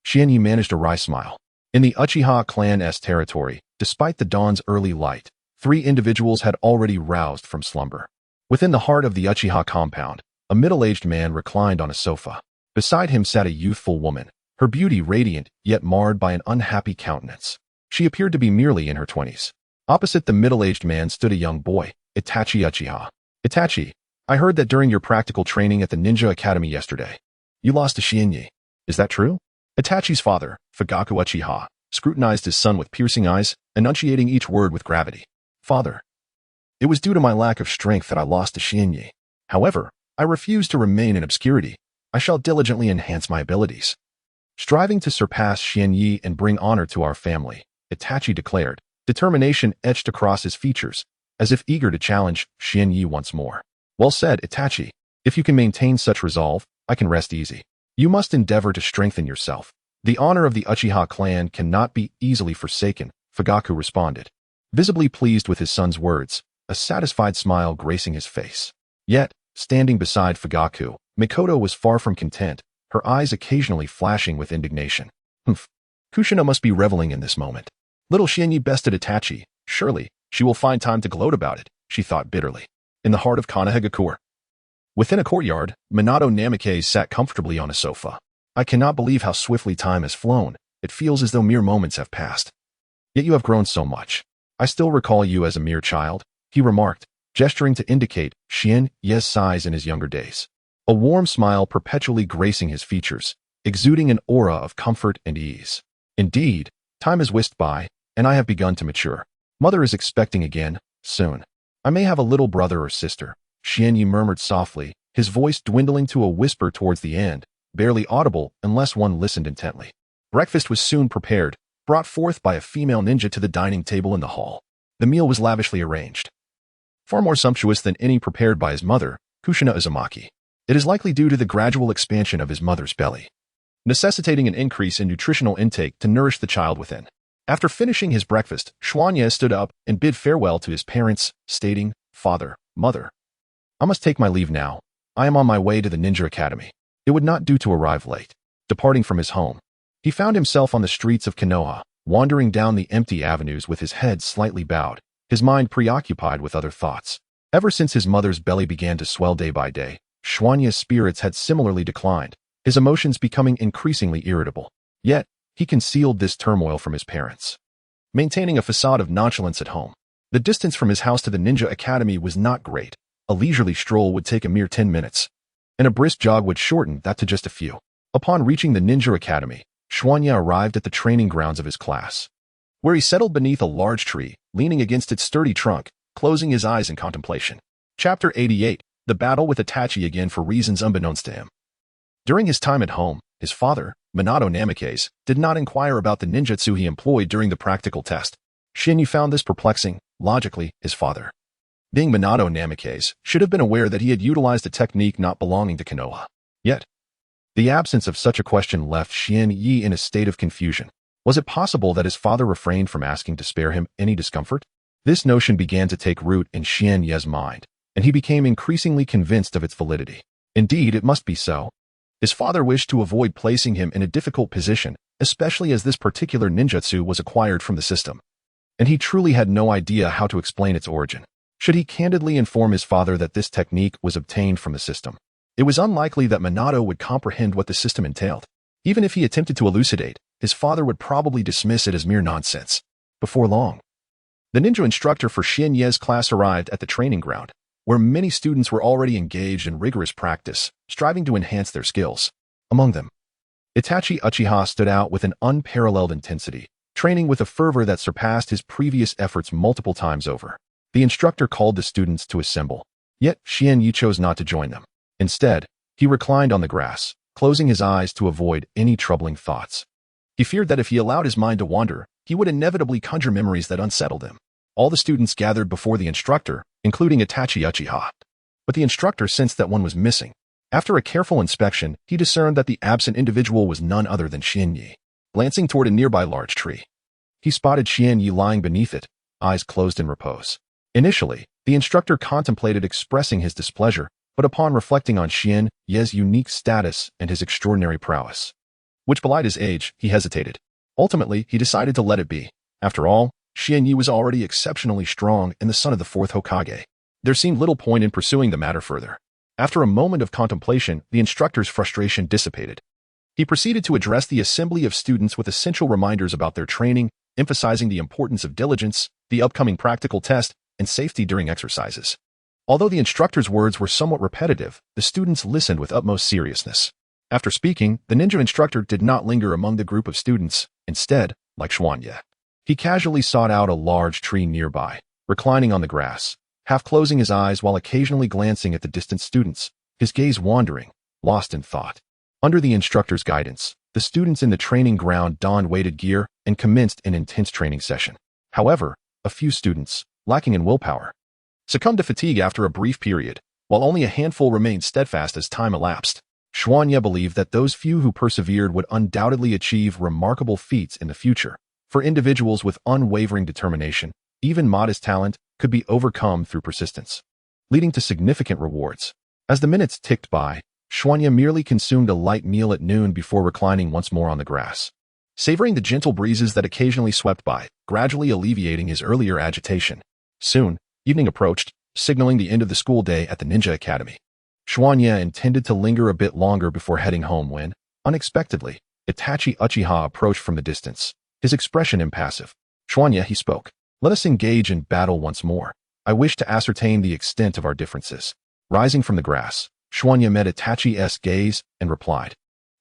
Xianyi managed a wry smile. In the Uchiha clan's territory, despite the dawn's early light, 3 individuals had already roused from slumber. Within the heart of the Uchiha compound, a middle-aged man reclined on a sofa. Beside him sat a youthful woman, her beauty radiant yet marred by an unhappy countenance. She appeared to be merely in her 20s. Opposite the middle-aged man stood a young boy, Itachi Uchiha. Itachi, I heard that during your practical training at the Ninja Academy yesterday, you lost to Xianyi. Is that true? Itachi's father, Fugaku Uchiha, scrutinized his son with piercing eyes, enunciating each word with gravity. Father, it was due to my lack of strength that I lost to Xianyi. However, I refuse to remain in obscurity. I shall diligently enhance my abilities, striving to surpass Xianyi and bring honor to our family, Itachi declared, determination etched across his features, as if eager to challenge Xianyi once more. Well said, Itachi. If you can maintain such resolve, I can rest easy. You must endeavor to strengthen yourself. The honor of the Uchiha clan cannot be easily forsaken, Fugaku responded, visibly pleased with his son's words, a satisfied smile gracing his face. Yet, standing beside Fugaku, Makoto was far from content, her eyes occasionally flashing with indignation. Humph. Kushina must be reveling in this moment. Little Xianyi bested Itachi. Surely, she will find time to gloat about it, she thought bitterly. In the heart of Konohagakure, within a courtyard, Minato Namikaze sat comfortably on a sofa. I cannot believe how swiftly time has flown. It feels as though mere moments have passed. Yet you have grown so much. I still recall you as a mere child, he remarked, gesturing to indicate Xianyi's size in his younger days. A warm smile perpetually gracing his features, exuding an aura of comfort and ease. Indeed, time has whisked by, and I have begun to mature. Mother is expecting again, soon. I may have a little brother or sister, Xianyi murmured softly, his voice dwindling to a whisper towards the end, barely audible unless one listened intently. Breakfast was soon prepared, brought forth by a female ninja to the dining table in the hall. The meal was lavishly arranged, far more sumptuous than any prepared by his mother, Kushina Uzumaki. It is likely due to the gradual expansion of his mother's belly, necessitating an increase in nutritional intake to nourish the child within. After finishing his breakfast, Xuanye stood up and bid farewell to his parents, stating, Father, Mother, I must take my leave now. I am on my way to the Ninja Academy. It would not do to arrive late. Departing from his home, he found himself on the streets of Konoha, wandering down the empty avenues with his head slightly bowed, his mind preoccupied with other thoughts. Ever since his mother's belly began to swell day by day, Xuanye's spirits had similarly declined, his emotions becoming increasingly irritable. Yet, he concealed this turmoil from his parents, maintaining a facade of nonchalance at home. The distance from his house to the Ninja Academy was not great. A leisurely stroll would take a mere 10 minutes. and a brisk jog would shorten that to just a few. Upon reaching the ninja academy, Xuanya arrived at the training grounds of his class, where he settled beneath a large tree, leaning against its sturdy trunk, closing his eyes in contemplation. Chapter 88. The battle with Itachi again for reasons unbeknownst to him. During his time at home, his father, Minato Namikaze, did not inquire about the ninjutsu he employed during the practical test. Shinyu found this perplexing. Logically, his father, being Minato Namikaze, should have been aware that he had utilized a technique not belonging to Konoha. Yet, the absence of such a question left Shin-Yi in a state of confusion. Was it possible that his father refrained from asking to spare him any discomfort? This notion began to take root in Shin-Yi's mind, and he became increasingly convinced of its validity. Indeed, it must be so. His father wished to avoid placing him in a difficult position, especially as this particular ninjutsu was acquired from the system, and he truly had no idea how to explain its origin. Should he candidly inform his father that this technique was obtained from the system? It was unlikely that Minato would comprehend what the system entailed. Even if he attempted to elucidate, his father would probably dismiss it as mere nonsense. Before long, the ninja instructor for Shin-Yi's class arrived at the training ground, where many students were already engaged in rigorous practice, striving to enhance their skills. Among them, Itachi Uchiha stood out with an unparalleled intensity, training with a fervor that surpassed his previous efforts multiple times over. The instructor called the students to assemble, yet Shin-Yi chose not to join them. Instead, he reclined on the grass, closing his eyes to avoid any troubling thoughts. He feared that if he allowed his mind to wander, he would inevitably conjure memories that unsettled him. All the students gathered before the instructor, including Itachi Uchiha. But the instructor sensed that one was missing. After a careful inspection, he discerned that the absent individual was none other than Shin-Yi. Glancing toward a nearby large tree, he spotted Shin-Yi lying beneath it, eyes closed in repose. Initially, the instructor contemplated expressing his displeasure, but upon reflecting on Shin-Yi's unique status and his extraordinary prowess, which belied his age, he hesitated. Ultimately, he decided to let it be. After all, Shin-Yi was already exceptionally strong and the son of the fourth Hokage. There seemed little point in pursuing the matter further. After a moment of contemplation, the instructor's frustration dissipated. He proceeded to address the assembly of students with essential reminders about their training, emphasizing the importance of diligence, the upcoming practical test, and safety during exercises. Although the instructor's words were somewhat repetitive, the students listened with utmost seriousness. After speaking, the ninja instructor did not linger among the group of students. Instead, like Xuanya, he casually sought out a large tree nearby, reclining on the grass, half closing his eyes while occasionally glancing at the distant students, his gaze wandering, lost in thought. Under the instructor's guidance, the students in the training ground donned weighted gear and commenced an intense training session. However, a few students, lacking in willpower, succumbed to fatigue after a brief period, while only a handful remained steadfast as time elapsed. Xuanya believed that those few who persevered would undoubtedly achieve remarkable feats in the future. For individuals with unwavering determination, even modest talent could be overcome through persistence, leading to significant rewards. As the minutes ticked by, Xuanya merely consumed a light meal at noon before reclining once more on the grass, savoring the gentle breezes that occasionally swept by, gradually alleviating his earlier agitation. Soon, evening approached, signaling the end of the school day at the Ninja Academy. Xuanya intended to linger a bit longer before heading home when, unexpectedly, Itachi Uchiha approached from the distance, his expression impassive. Xuanya, he spoke. Let us engage in battle once more. I wish to ascertain the extent of our differences. Rising from the grass, Xuanya met Itachi's gaze and replied,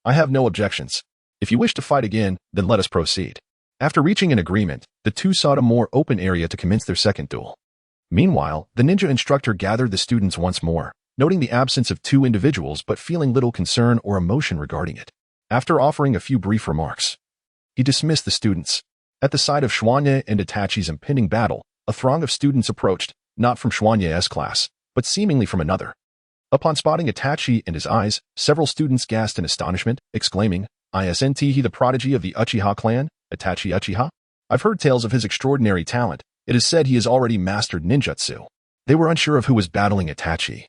I have no objections. If you wish to fight again, then let us proceed. After reaching an agreement, the two sought a more open area to commence their second duel. Meanwhile, the ninja instructor gathered the students once more, noting the absence of two individuals but feeling little concern or emotion regarding it. After offering a few brief remarks, he dismissed the students. At the sight of Xuanya and Itachi's impending battle, a throng of students approached, not from Xuanya's class, but seemingly from another. Upon spotting Itachi and his eyes, several students gasped in astonishment, exclaiming, Isn't he the prodigy of the Uchiha clan, Itachi Uchiha? I've heard tales of his extraordinary talent. It is said he has already mastered ninjutsu. They were unsure of who was battling Itachi,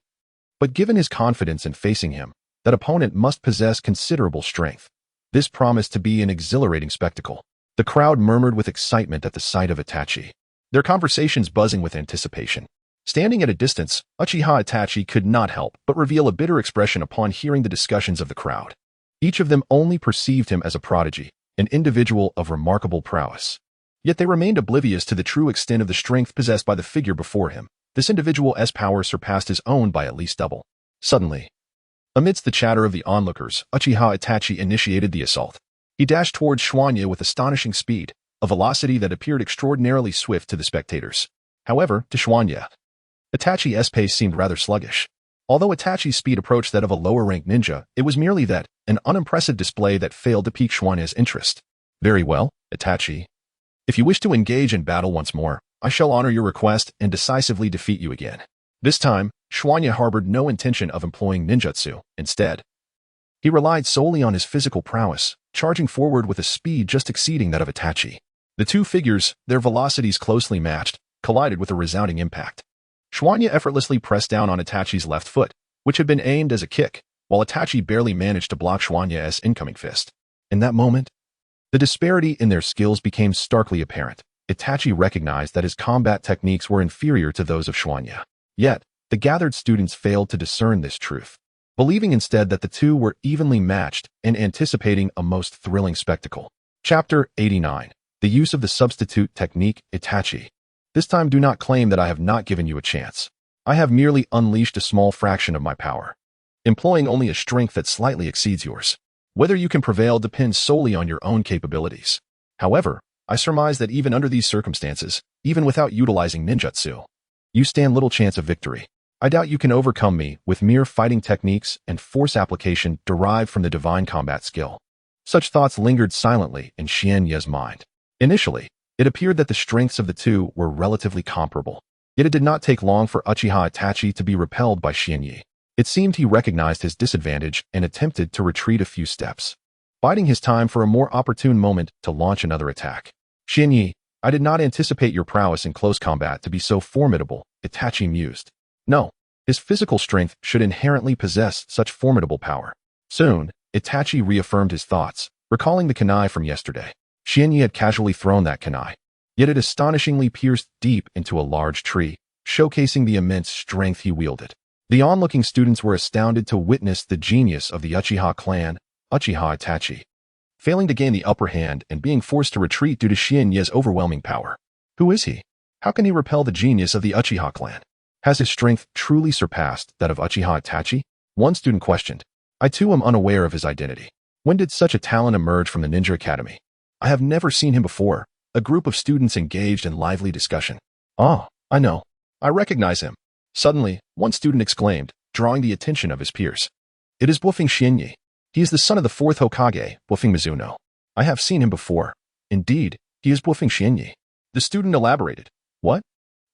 but given his confidence in facing him, that opponent must possess considerable strength. This promised to be an exhilarating spectacle. The crowd murmured with excitement at the sight of Itachi, their conversations buzzing with anticipation. Standing at a distance, Uchiha Itachi could not help but reveal a bitter expression upon hearing the discussions of the crowd. Each of them only perceived him as a prodigy, an individual of remarkable prowess. Yet they remained oblivious to the true extent of the strength possessed by the figure before him. This individual's power surpassed his own by at least double. Suddenly, Amidst the chatter of the onlookers, Uchiha Itachi initiated the assault. He dashed towards Schwanya with astonishing speed, a velocity that appeared extraordinarily swift to the spectators. However, to Schwanya, Itachi's pace seemed rather sluggish. Although Itachi's speed approached that of a lower-ranked ninja, it was merely that, an unimpressive display that failed to pique Schwanya's interest. Very well, Itachi. If you wish to engage in battle once more, I shall honor your request and decisively defeat you again. This time, Schwanya harbored no intention of employing ninjutsu. Instead, he relied solely on his physical prowess, charging forward with a speed just exceeding that of Itachi. The two figures, their velocities closely matched, collided with a resounding impact. Schwanya effortlessly pressed down on Itachi's left foot, which had been aimed as a kick, while Itachi barely managed to block Schwanya's incoming fist. In that moment, the disparity in their skills became starkly apparent. Itachi recognized that his combat techniques were inferior to those of Schwanya. Yet, the gathered students failed to discern this truth, believing instead that the two were evenly matched and anticipating a most thrilling spectacle. Chapter 89. The Use of the Substitute Technique. Itachi. This time do not claim that I have not given you a chance. I have merely unleashed a small fraction of my power, employing only a strength that slightly exceeds yours. Whether you can prevail depends solely on your own capabilities. However, I surmise that even under these circumstances, even without utilizing ninjutsu, you stand little chance of victory. I doubt you can overcome me with mere fighting techniques and force application derived from the divine combat skill. Such thoughts lingered silently in Xianye's mind. Initially, it appeared that the strengths of the two were relatively comparable. Yet it did not take long for Uchiha Itachi to be repelled by Xianye. It seemed he recognized his disadvantage and attempted to retreat a few steps, biding his time for a more opportune moment to launch another attack. Xianye, I did not anticipate your prowess in close combat to be so formidable, Itachi mused. No, his physical strength should inherently possess such formidable power. Soon, Itachi reaffirmed his thoughts, recalling the kunai from yesterday. Xianye had casually thrown that kunai, yet it astonishingly pierced deep into a large tree, showcasing the immense strength he wielded. The onlooking students were astounded to witness the genius of the Uchiha clan, Uchiha Itachi, failing to gain the upper hand and being forced to retreat due to Xianye's overwhelming power. Who is he? How can he repel the genius of the Uchiha clan? Has his strength truly surpassed that of Uchiha Itachi? One student questioned. I too am unaware of his identity. When did such a talent emerge from the Ninja Academy? I have never seen him before. A group of students engaged in lively discussion. Ah, I know. I recognize him. Suddenly, one student exclaimed, drawing the attention of his peers. It is Bufing Xianye. He is the son of the fourth Hokage, Bufing Mizuno. I have seen him before. Indeed, he is Bufing Xianye. The student elaborated. What?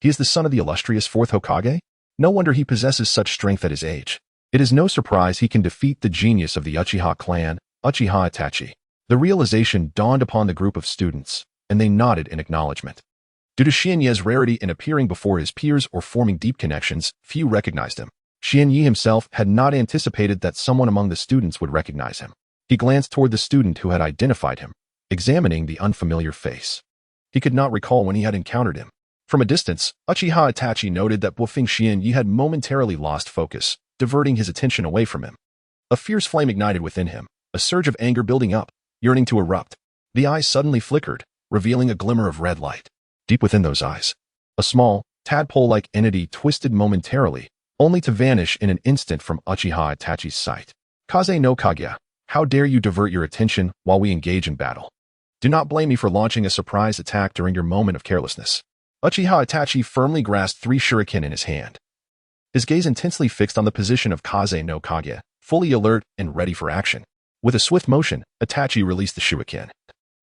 He is the son of the illustrious fourth Hokage? No wonder he possesses such strength at his age. It is no surprise he can defeat the genius of the Uchiha clan, Uchiha Itachi. The realization dawned upon the group of students, and they nodded in acknowledgement. Due to Xianye's rarity in appearing before his peers or forming deep connections, few recognized him. Xianye himself had not anticipated that someone among the students would recognize him. He glanced toward the student who had identified him, examining the unfamiliar face. He could not recall when he had encountered him. From a distance, Uchiha Itachi noted that Bufing Xianye had momentarily lost focus, diverting his attention away from him. A fierce flame ignited within him, a surge of anger building up, yearning to erupt. The eyes suddenly flickered, revealing a glimmer of red light. Deep within those eyes, a small, tadpole-like entity twisted momentarily, only to vanish in an instant from Uchiha Itachi's sight. Kaze no Kage, how dare you divert your attention while we engage in battle? Do not blame me for launching a surprise attack during your moment of carelessness. Uchiha Itachi firmly grasped 3 shuriken in his hand, his gaze intensely fixed on the position of Kaze no Kage, fully alert and ready for action. With a swift motion, Itachi released the shuriken,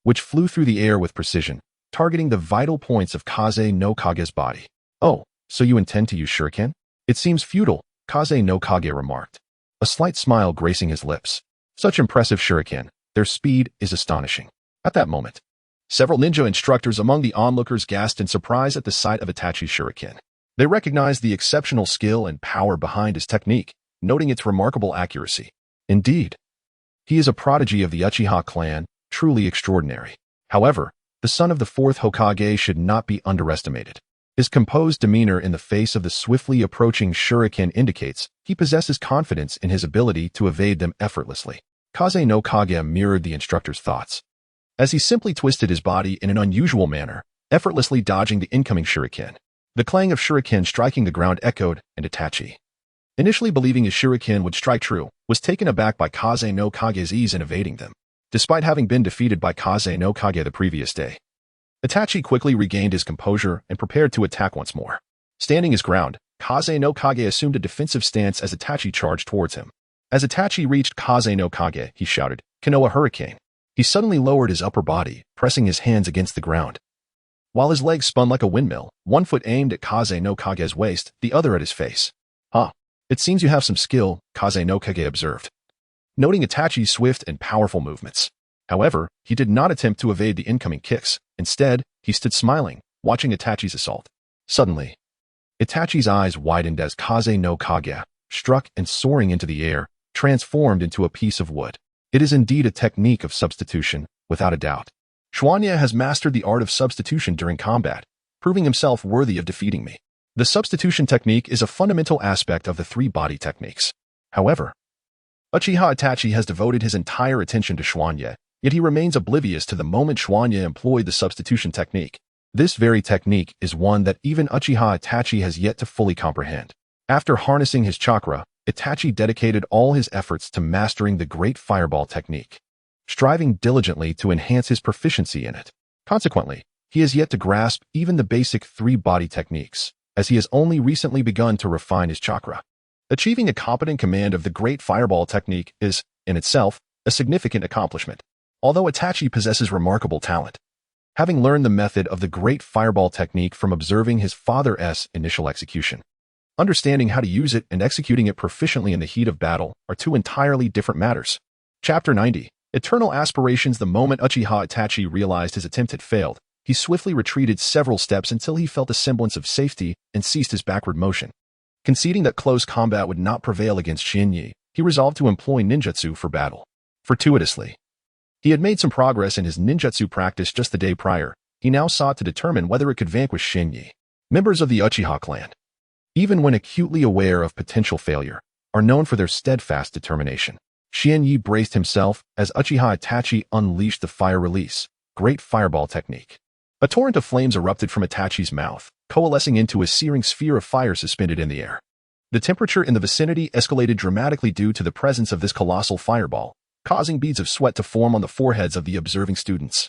which flew through the air with precision, targeting the vital points of Kaze no Kage's body. Oh, so you intend to use shuriken? It seems futile, Kaze no Kage remarked, a slight smile gracing his lips. Such impressive shuriken, their speed is astonishing. At that moment, several ninja instructors among the onlookers gasped in surprise at the sight of Itachi's shuriken. They recognized the exceptional skill and power behind his technique, noting its remarkable accuracy. Indeed, he is a prodigy of the Uchiha clan, truly extraordinary. However, the son of the fourth Hokage should not be underestimated. His composed demeanor in the face of the swiftly approaching shuriken indicates he possesses confidence in his ability to evade them effortlessly. Kaze no Kage mirrored the instructor's thoughts, as he simply twisted his body in an unusual manner, effortlessly dodging the incoming shuriken. The clang of shuriken striking the ground echoed, and Itachi, Initially believing his shuriken would strike true, was taken aback by Kaze no Kage's ease in evading them, despite having been defeated by Kaze no Kage the previous day. Itachi quickly regained his composure and prepared to attack once more. Standing his ground, Kaze no Kage assumed a defensive stance as Itachi charged towards him. As Itachi reached Kaze no Kage, he shouted, "Konoha Hurricane." He suddenly lowered his upper body, pressing his hands against the ground. While his legs spun like a windmill, one foot aimed at Kaze no Kage's waist, the other at his face. "Huh. It seems you have some skill," Kaze no Kage observed, noting Itachi's swift and powerful movements. However, he did not attempt to evade the incoming kicks. Instead, he stood smiling, watching Itachi's assault. Suddenly, Itachi's eyes widened as Kaze no Kage, struck and soaring into the air, transformed into a piece of wood. It is indeed a technique of substitution, without a doubt. Xuanya has mastered the art of substitution during combat, proving himself worthy of defeating me. The substitution technique is a fundamental aspect of the three body techniques. However, Uchiha Itachi has devoted his entire attention to Xuanya, yet he remains oblivious to the moment Xuanya employed the substitution technique. This very technique is one that even Uchiha Itachi has yet to fully comprehend. After harnessing his chakra, Itachi dedicated all his efforts to mastering the Great Fireball technique, striving diligently to enhance his proficiency in it. Consequently, he has yet to grasp even the basic three-body techniques, as he has only recently begun to refine his chakra. Achieving a competent command of the Great Fireball technique is, in itself, a significant accomplishment. Although Itachi possesses remarkable talent, having learned the method of the Great Fireball technique from observing his father's initial execution, understanding how to use it and executing it proficiently in the heat of battle are two entirely different matters. Chapter 90. Eternal Aspirations. The moment Uchiha Itachi realized his attempt had failed, he swiftly retreated several steps until he felt a semblance of safety and ceased his backward motion. Conceding that close combat would not prevail against Shinyi, he resolved to employ ninjutsu for battle. Fortuitously, he had made some progress in his ninjutsu practice just the day prior. He now sought to determine whether it could vanquish Shinyi. Members of the Uchiha clan, even when acutely aware of potential failure, are known for their steadfast determination. Shinyi braced himself as Uchiha Itachi unleashed the fire release, Great Fireball technique. A torrent of flames erupted from Itachi's mouth, coalescing into a searing sphere of fire suspended in the air. The temperature in the vicinity escalated dramatically due to the presence of this colossal fireball, causing beads of sweat to form on the foreheads of the observing students.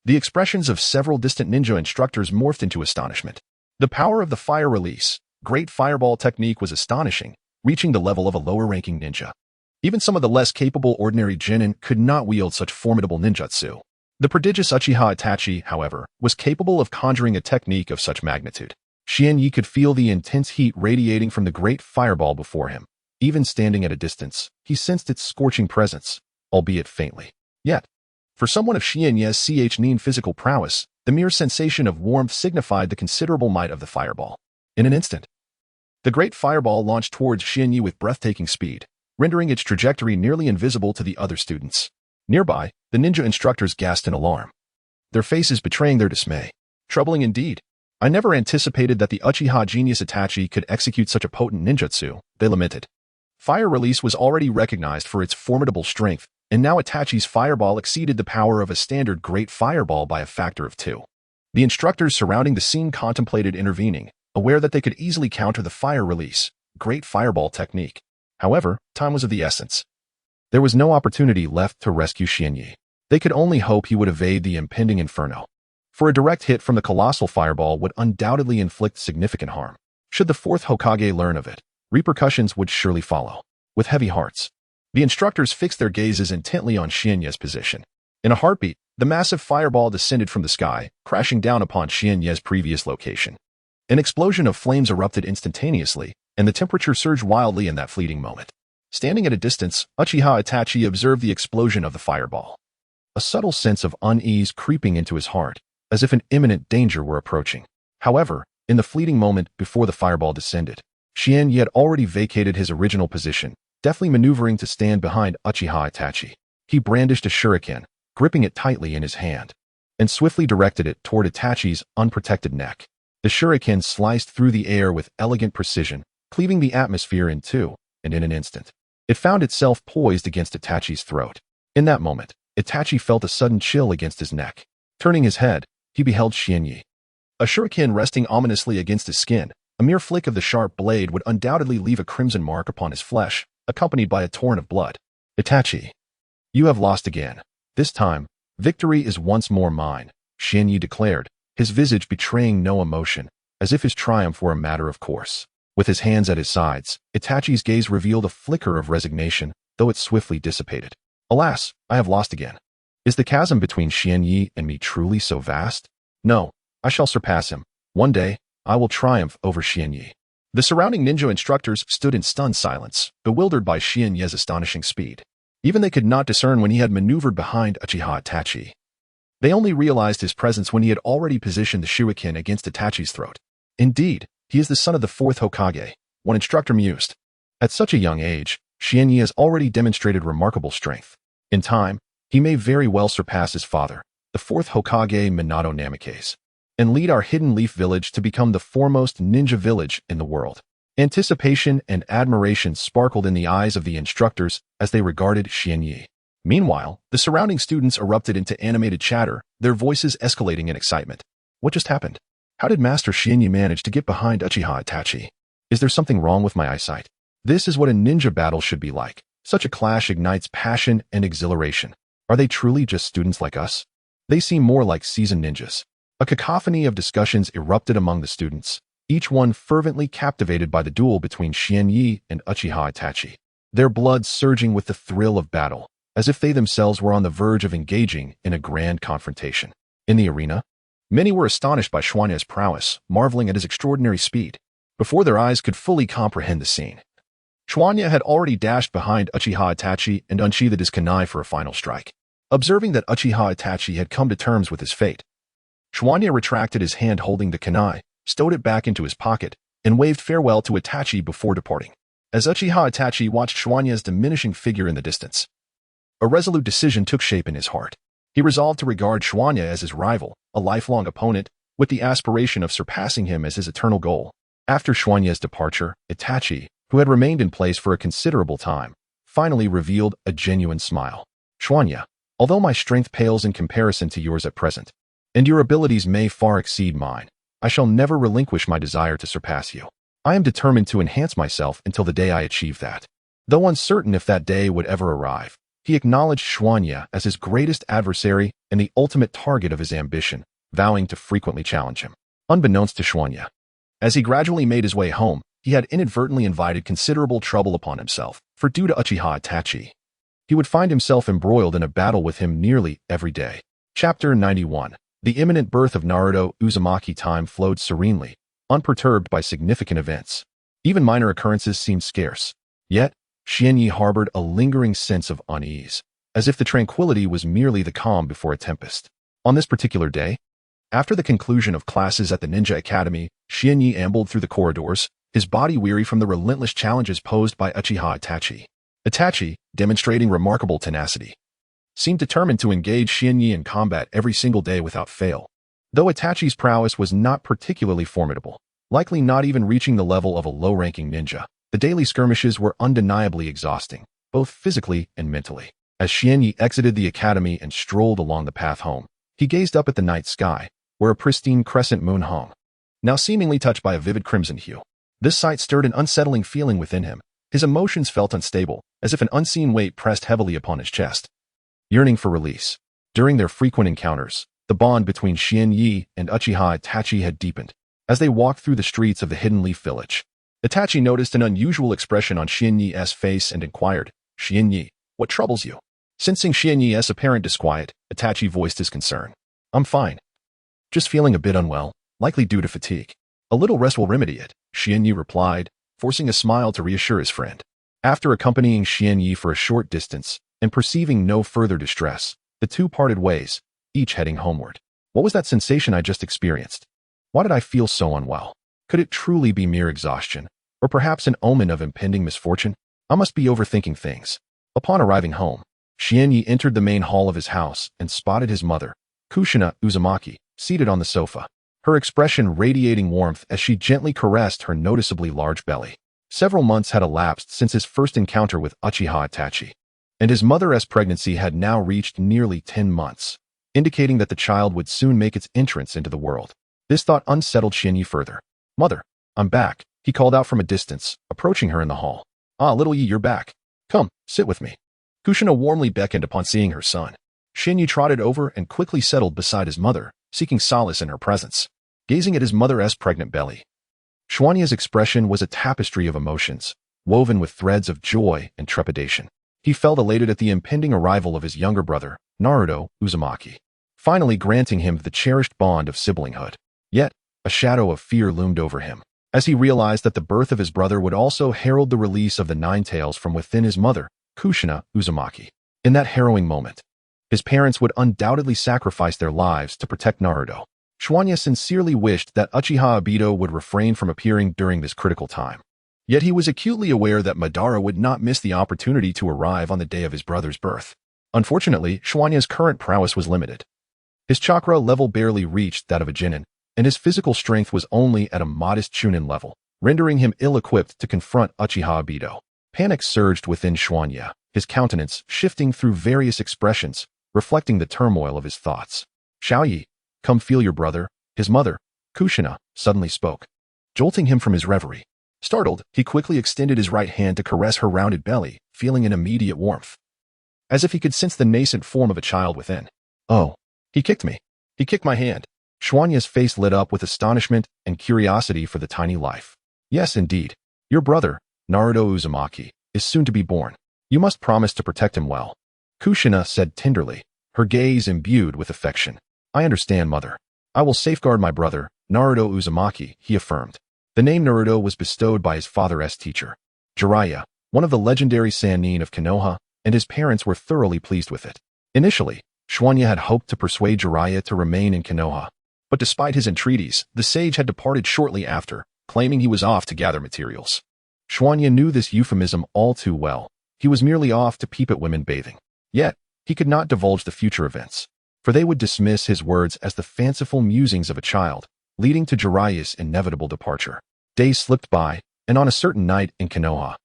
The expressions of several distant ninja instructors morphed into astonishment. The power of the fire release, Great Fireball technique was astonishing, reaching the level of a lower-ranking ninja. Even some of the less capable ordinary genin could not wield such formidable ninjutsu. The prodigious Uchiha Itachi, however, was capable of conjuring a technique of such magnitude. Shinyi could feel the intense heat radiating from the Great Fireball before him. Even standing at a distance, he sensed its scorching presence, albeit faintly. Yet, for someone of Shinyi's physical prowess, the mere sensation of warmth signified the considerable might of the fireball. In an instant, the Great Fireball launched towards Shinyi with breathtaking speed, rendering its trajectory nearly invisible to the other students. Nearby, the ninja instructors gasped in alarm, their faces betraying their dismay. Troubling indeed. I never anticipated that the Uchiha genius Itachi could execute such a potent ninjutsu, they lamented. Fire release was already recognized for its formidable strength, and now Itachi's fireball exceeded the power of a standard Great Fireball by a factor of 2. The instructors surrounding the scene contemplated intervening, aware that they could easily counter the fire release, Great Fireball technique. However, time was of the essence. There was no opportunity left to rescue Shinyi. They could only hope he would evade the impending inferno. For a direct hit from the colossal fireball would undoubtedly inflict significant harm. Should the fourth Hokage learn of it, repercussions would surely follow. With heavy hearts, the instructors fixed their gazes intently on Shinyi's position. In a heartbeat, the massive fireball descended from the sky, crashing down upon Shinyi's previous location. An explosion of flames erupted instantaneously, and the temperature surged wildly in that fleeting moment. Standing at a distance, Uchiha Itachi observed the explosion of the fireball. A subtle sense of unease creeping into his heart, as if an imminent danger were approaching. However, in the fleeting moment before the fireball descended, Shinyi had already vacated his original position, deftly maneuvering to stand behind Uchiha Itachi. He brandished a shuriken, gripping it tightly in his hand, and swiftly directed it toward Itachi's unprotected neck. The shuriken sliced through the air with elegant precision, cleaving the atmosphere in two, and in an instant, it found itself poised against Itachi's throat. In that moment, Itachi felt a sudden chill against his neck. Turning his head, he beheld Shinyi. A shuriken resting ominously against his skin, A mere flick of the sharp blade would undoubtedly leave a crimson mark upon his flesh, accompanied by a torrent of blood. Itachi, you have lost again. This time, victory is once more mine, Xianyi declared, his visage betraying no emotion, as if his triumph were a matter of course. With his hands at his sides, Itachi's gaze revealed a flicker of resignation, though it swiftly dissipated. Alas, I have lost again. Is the chasm between Xianyi and me truly so vast? No, I shall surpass him. One day, I will triumph over Xianyi. The surrounding ninja instructors stood in stunned silence, bewildered by Xianyi's astonishing speed. Even they could not discern when he had maneuvered behind Uchiha Itachi. They only realized his presence when he had already positioned the shuriken against Itachi's throat. Indeed, he is the son of the fourth Hokage, one instructor mused. At such a young age, Xianyi has already demonstrated remarkable strength. In time, he may very well surpass his father, the fourth Hokage Minato Namikaze, and lead our Hidden Leaf village to become the foremost ninja village in the world. Anticipation and admiration sparkled in the eyes of the instructors as they regarded Xianyi. Meanwhile, the surrounding students erupted into animated chatter, their voices escalating in excitement. What just happened? How did Master Xianyi manage to get behind Uchiha Itachi? Is there something wrong with my eyesight? This is what a ninja battle should be like. Such a clash ignites passion and exhilaration. Are they truly just students like us? They seem more like seasoned ninjas. A cacophony of discussions erupted among the students, each one fervently captivated by the duel between Xianyi and Uchiha Itachi, their blood surging with the thrill of battle, as if they themselves were on the verge of engaging in a grand confrontation. In the arena, many were astonished by Xuanya's prowess, marveling at his extraordinary speed. Before their eyes could fully comprehend the scene, Xuanya had already dashed behind Uchiha Itachi and unsheathed his kunai for a final strike. Observing that Uchiha Itachi had come to terms with his fate, Xuanya retracted his hand holding the kunai, stowed it back into his pocket, and waved farewell to Itachi before departing. As Uchiha Itachi watched Xuanya's diminishing figure in the distance, a resolute decision took shape in his heart. He resolved to regard Xuanya as his rival, a lifelong opponent, with the aspiration of surpassing him as his eternal goal. After Xuanya's departure, Itachi, who had remained in place for a considerable time, finally revealed a genuine smile. Xuanya, although my strength pales in comparison to yours at present, and your abilities may far exceed mine, I shall never relinquish my desire to surpass you. I am determined to enhance myself until the day I achieve that. Though uncertain if that day would ever arrive, he acknowledged Xuanya as his greatest adversary and the ultimate target of his ambition, vowing to frequently challenge him. Unbeknownst to Xuanya, as he gradually made his way home, he had inadvertently invited considerable trouble upon himself, for due to Uchiha Itachi, he would find himself embroiled in a battle with him nearly every day. Chapter 91. The imminent birth of Naruto Uzumaki time flowed serenely, unperturbed by significant events. Even minor occurrences seemed scarce. Yet, Xianyi harbored a lingering sense of unease, as if the tranquility was merely the calm before a tempest. On this particular day, after the conclusion of classes at the Ninja Academy, Xianyi ambled through the corridors, his body weary from the relentless challenges posed by Uchiha Itachi. Itachi, demonstrating remarkable tenacity, seemed determined to engage Xianyi in combat every single day without fail. Though Itachi's prowess was not particularly formidable, likely not even reaching the level of a low-ranking ninja, the daily skirmishes were undeniably exhausting, both physically and mentally. As Xianyi exited the academy and strolled along the path home, he gazed up at the night sky, where a pristine crescent moon hung, now seemingly touched by a vivid crimson hue. This sight stirred an unsettling feeling within him. His emotions felt unstable, as if an unseen weight pressed heavily upon his chest. Yearning for release. During their frequent encounters, the bond between Xianyi and Uchiha Itachi had deepened. As they walked through the streets of the Hidden Leaf village, Itachi noticed an unusual expression on Xianyi's face and inquired, "Xianyi, what troubles you?" Sensing Xianyi's apparent disquiet, Itachi voiced his concern. "I'm fine. Just feeling a bit unwell, likely due to fatigue. A little rest will remedy it," Xianyi replied, forcing a smile to reassure his friend. After accompanying Xianyi for a short distance and perceiving no further distress, the two parted ways, each heading homeward. What was that sensation I just experienced? Why did I feel so unwell? Could it truly be mere exhaustion, or perhaps an omen of impending misfortune? I must be overthinking things. Upon arriving home, Xianyi entered the main hall of his house and spotted his mother, Kushina Uzumaki, seated on the sofa, her expression radiating warmth as she gently caressed her noticeably large belly. Several months had elapsed since his first encounter with Uchiha Itachi, and his mother's pregnancy had now reached nearly 10 months, indicating that the child would soon make its entrance into the world. This thought unsettled Xianyi further. "Mother, I'm back, he called out from a distance, approaching her in the hall. Ah, little Yi, you're back. Come, sit with me. Kushina warmly beckoned upon seeing her son. Shinyi trotted over and quickly settled beside his mother, seeking solace in her presence. Gazing at his mother's pregnant belly, Xuanya's expression was a tapestry of emotions, woven with threads of joy and trepidation. He felt elated at the impending arrival of his younger brother, Naruto Uzumaki, finally granting him the cherished bond of siblinghood. Yet, a shadow of fear loomed over him, as he realized that the birth of his brother would also herald the release of the nine tails from within his mother, Kushina Uzumaki. In that harrowing moment, his parents would undoubtedly sacrifice their lives to protect Naruto. Xuanya sincerely wished that Uchiha Obito would refrain from appearing during this critical time. Yet he was acutely aware that Madara would not miss the opportunity to arrive on the day of his brother's birth. Unfortunately, Xuanya's current prowess was limited. His chakra level barely reached that of a Genin, and his physical strength was only at a modest Chunin level, rendering him ill-equipped to confront Uchiha Obito. Panic surged within Xuanya, his countenance shifting through various expressions, reflecting the turmoil of his thoughts. Xiaoyi, come feel your brother, his mother, Kushina, suddenly spoke, jolting him from his reverie. Startled, he quickly extended his right hand to caress her rounded belly, feeling an immediate warmth, as if he could sense the nascent form of a child within. Oh, he kicked me. He kicked my hand. Xuanya's face lit up with astonishment and curiosity for the tiny life. Yes, indeed. Your brother, Naruto Uzumaki, is soon to be born. You must promise to protect him well. Kushina said tenderly, her gaze imbued with affection. I understand, mother. I will safeguard my brother, Naruto Uzumaki, he affirmed. The name Naruto was bestowed by his father's teacher, Jiraiya, one of the legendary Sannin of Konoha, and his parents were thoroughly pleased with it. Initially, Xuanya had hoped to persuade Jiraiya to remain in Konoha, but despite his entreaties, the sage had departed shortly after, claiming he was off to gather materials. Xuanya knew this euphemism all too well. He was merely off to peep at women bathing. Yet, he could not divulge the future events, for they would dismiss his words as the fanciful musings of a child, leading to Jiraiya's inevitable departure. Days slipped by, and on a certain night in Konoha,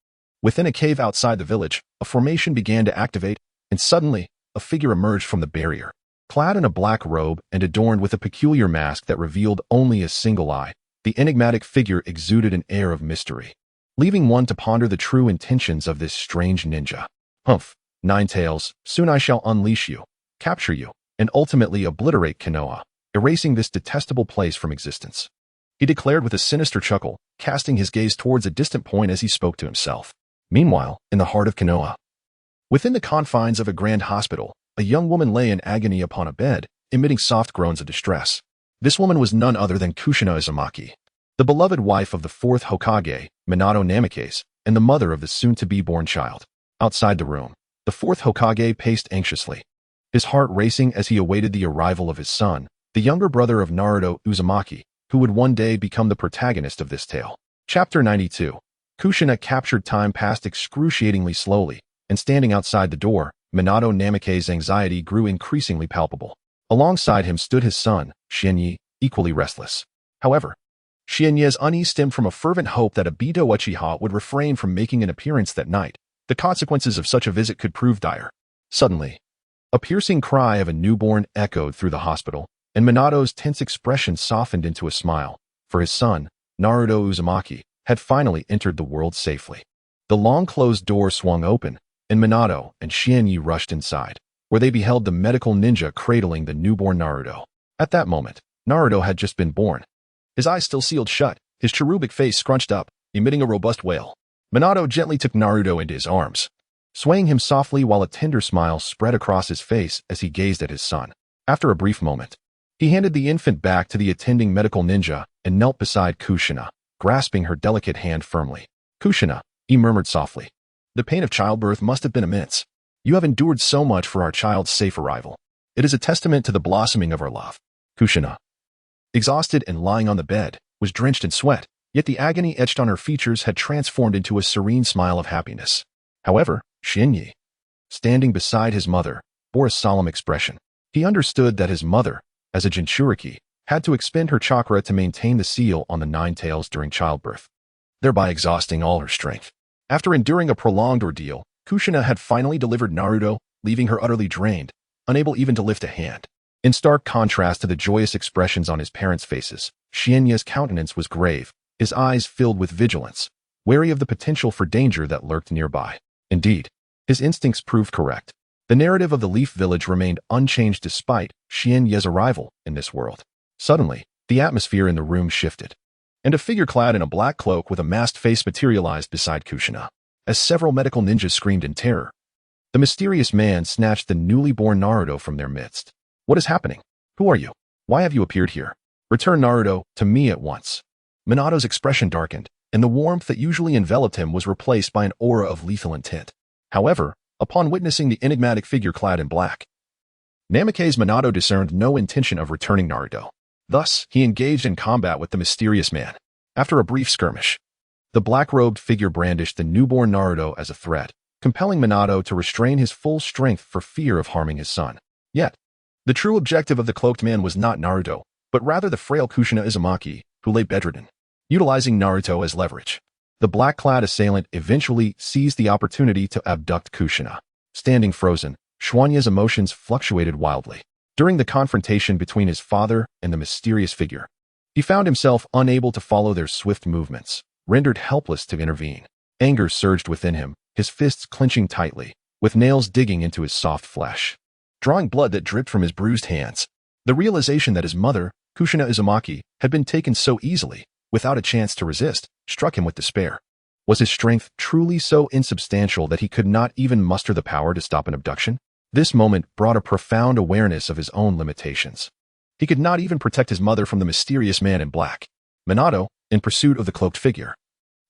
within a cave outside the village, a formation began to activate, and suddenly, a figure emerged from the barrier. Clad in a black robe and adorned with a peculiar mask that revealed only a single eye, the enigmatic figure exuded an air of mystery, leaving one to ponder the true intentions of this strange ninja. Humph, Nine Tails, soon I shall unleash you, capture you, and ultimately obliterate Konoha, erasing this detestable place from existence. He declared with a sinister chuckle, casting his gaze towards a distant point as he spoke to himself. Meanwhile, in the heart of Konoha, within the confines of a grand hospital, a young woman lay in agony upon a bed, emitting soft groans of distress. This woman was none other than Kushina Uzumaki, the beloved wife of the fourth Hokage, Minato Namikaze, and the mother of the soon-to-be-born child. Outside the room, the fourth Hokage paced anxiously, his heart racing as he awaited the arrival of his son, the younger brother of Naruto Uzumaki, who would one day become the protagonist of this tale. Chapter 92. Kushina captured time passed excruciatingly slowly, and standing outside the door, Minato Namikaze's anxiety grew increasingly palpable. Alongside him stood his son, Shinyi, equally restless. However, Shinyi's unease stemmed from a fervent hope that Obito Uchiha would refrain from making an appearance that night. The consequences of such a visit could prove dire. Suddenly, a piercing cry of a newborn echoed through the hospital, and Minato's tense expression softened into a smile, for his son, Naruto Uzumaki, had finally entered the world safely. The long-closed door swung open, and Minato and Shinyi rushed inside, where they beheld the medical ninja cradling the newborn Naruto. At that moment, Naruto had just been born. His eyes still sealed shut, his cherubic face scrunched up, emitting a robust wail. Minato gently took Naruto into his arms, swaying him softly while a tender smile spread across his face as he gazed at his son. After a brief moment, he handed the infant back to the attending medical ninja and knelt beside Kushina, grasping her delicate hand firmly. Kushina, he murmured softly. The pain of childbirth must have been immense. You have endured so much for our child's safe arrival. It is a testament to the blossoming of our love. Kushina, exhausted and lying on the bed, was drenched in sweat, yet the agony etched on her features had transformed into a serene smile of happiness. However, Shinyi, standing beside his mother, bore a solemn expression. He understood that his mother, as a Jinchuriki, had to expend her chakra to maintain the seal on the nine tails during childbirth, thereby exhausting all her strength. After enduring a prolonged ordeal, Kushina had finally delivered Naruto, leaving her utterly drained, unable even to lift a hand. In stark contrast to the joyous expressions on his parents' faces, Shinya's countenance was grave, his eyes filled with vigilance, wary of the potential for danger that lurked nearby. Indeed, his instincts proved correct. The narrative of the Leaf Village remained unchanged despite Xian Ye's arrival in this world. Suddenly, the atmosphere in the room shifted, and a figure clad in a black cloak with a masked face materialized beside Kushina. As several medical ninjas screamed in terror, the mysterious man snatched the newly born Naruto from their midst. What is happening? Who are you? Why have you appeared here? Return Naruto to me at once. Minato's expression darkened, and the warmth that usually enveloped him was replaced by an aura of lethal intent. However, upon witnessing the enigmatic figure clad in black, Namikaze Minato discerned no intention of returning Naruto. Thus, he engaged in combat with the mysterious man. After a brief skirmish, the black-robed figure brandished the newborn Naruto as a threat, compelling Minato to restrain his full strength for fear of harming his son. Yet, the true objective of the cloaked man was not Naruto, but rather the frail Kushina Uzumaki, who lay bedridden. Utilizing Naruto as leverage, the black-clad assailant eventually seized the opportunity to abduct Kushina. Standing frozen, Xuanye's emotions fluctuated wildly. During the confrontation between his father and the mysterious figure, he found himself unable to follow their swift movements, rendered helpless to intervene. Anger surged within him, his fists clenching tightly, with nails digging into his soft flesh, drawing blood that dripped from his bruised hands. The realization that his mother, Kushina Uzumaki, had been taken so easily, without a chance to resist, struck him with despair. Was his strength truly so insubstantial that he could not even muster the power to stop an abduction? This moment brought a profound awareness of his own limitations. He could not even protect his mother from the mysterious man in black. Minato, in pursuit of the cloaked figure,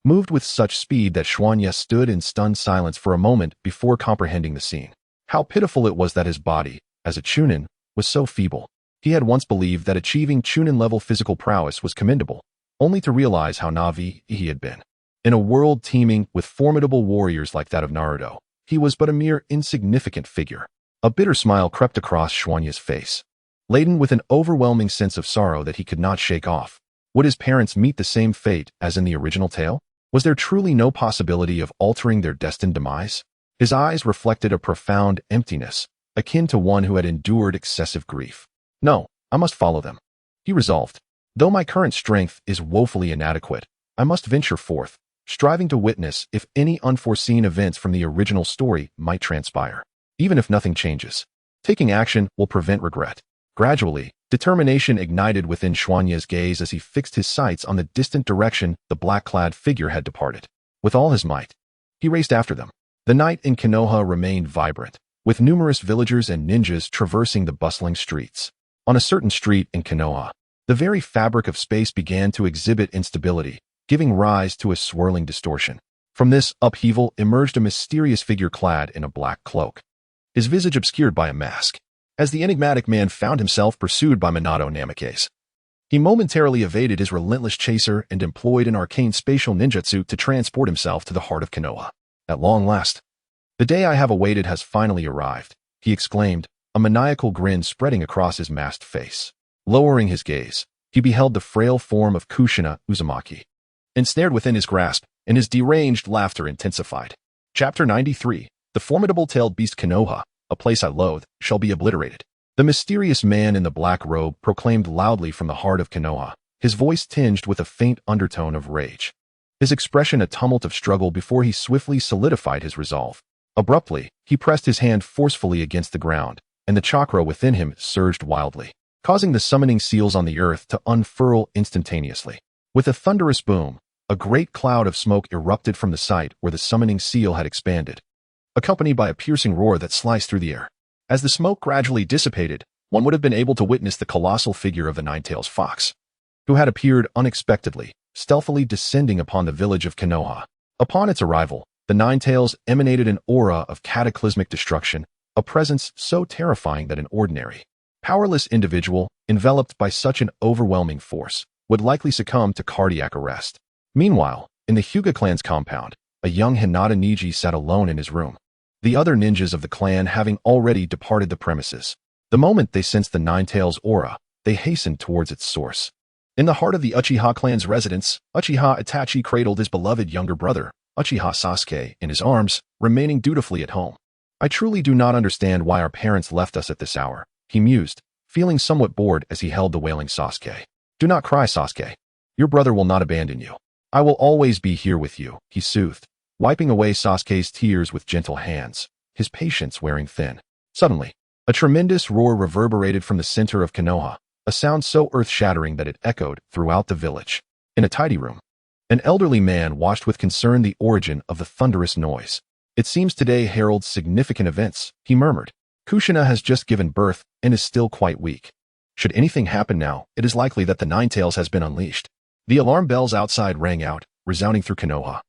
moved with such speed that Xuanye stood in stunned silence for a moment before comprehending the scene. How pitiful it was that his body, as a Chunin, was so feeble. He had once believed that achieving Chunin-level physical prowess was commendable, only to realize how naive he had been. In a world teeming with formidable warriors like that of Naruto, he was but a mere insignificant figure. A bitter smile crept across Xuanye's face, laden with an overwhelming sense of sorrow that he could not shake off. Would his parents meet the same fate as in the original tale? Was there truly no possibility of altering their destined demise? His eyes reflected a profound emptiness, akin to one who had endured excessive grief. No, I must follow them, he resolved. Though my current strength is woefully inadequate, I must venture forth, striving to witness if any unforeseen events from the original story might transpire. Even if nothing changes, taking action will prevent regret. Gradually, determination ignited within Xuanye's gaze as he fixed his sights on the distant direction the black-clad figure had departed. With all his might, he raced after them. The night in Konoha remained vibrant, with numerous villagers and ninjas traversing the bustling streets. On a certain street in Konoha, the very fabric of space began to exhibit instability, giving rise to a swirling distortion. From this upheaval emerged a mysterious figure clad in a black cloak, his visage obscured by a mask. As the enigmatic man found himself pursued by Minato Namikaze, he momentarily evaded his relentless chaser and employed an arcane spatial ninjutsu to transport himself to the heart of Konoha. At long last, the day I have awaited has finally arrived, he exclaimed, a maniacal grin spreading across his masked face. Lowering his gaze, he beheld the frail form of Kushina Uzumaki, ensnared within his grasp, and his deranged laughter intensified. Chapter 93. The formidable tailed beast Konoha, a place I loathe, shall be obliterated. The mysterious man in the black robe proclaimed loudly from the heart of Konoha, his voice tinged with a faint undertone of rage, his expression a tumult of struggle before he swiftly solidified his resolve. Abruptly, he pressed his hand forcefully against the ground, and the chakra within him surged wildly, causing the summoning seals on the earth to unfurl instantaneously. With a thunderous boom, a great cloud of smoke erupted from the site where the summoning seal had expanded, accompanied by a piercing roar that sliced through the air. As the smoke gradually dissipated, one would have been able to witness the colossal figure of the Nine-Tails Fox, who had appeared unexpectedly, stealthily descending upon the village of Konoha. Upon its arrival, the Nine-Tails emanated an aura of cataclysmic destruction, a presence so terrifying that an ordinary, powerless individual, enveloped by such an overwhelming force, would likely succumb to cardiac arrest. Meanwhile, in the Hyuga clan's compound, a young Hinata Niji sat alone in his room, the other ninjas of the clan having already departed the premises. The moment they sensed the Nine-Tails aura, they hastened towards its source. In the heart of the Uchiha clan's residence, Uchiha Itachi cradled his beloved younger brother, Uchiha Sasuke, in his arms, remaining dutifully at home. I truly do not understand why our parents left us at this hour, he mused, feeling somewhat bored as he held the wailing Sasuke. Do not cry, Sasuke. Your brother will not abandon you. I will always be here with you, he soothed, wiping away Sasuke's tears with gentle hands, his patience wearing thin. Suddenly, a tremendous roar reverberated from the center of Konoha, a sound so earth-shattering that it echoed throughout the village. In a tidy room, an elderly man watched with concern the origin of the thunderous noise. It seems today heralds significant events, he murmured. Kushina has just given birth and is still quite weak. Should anything happen now, it is likely that the Ninetales has been unleashed. The alarm bells outside rang out, resounding through Konoha.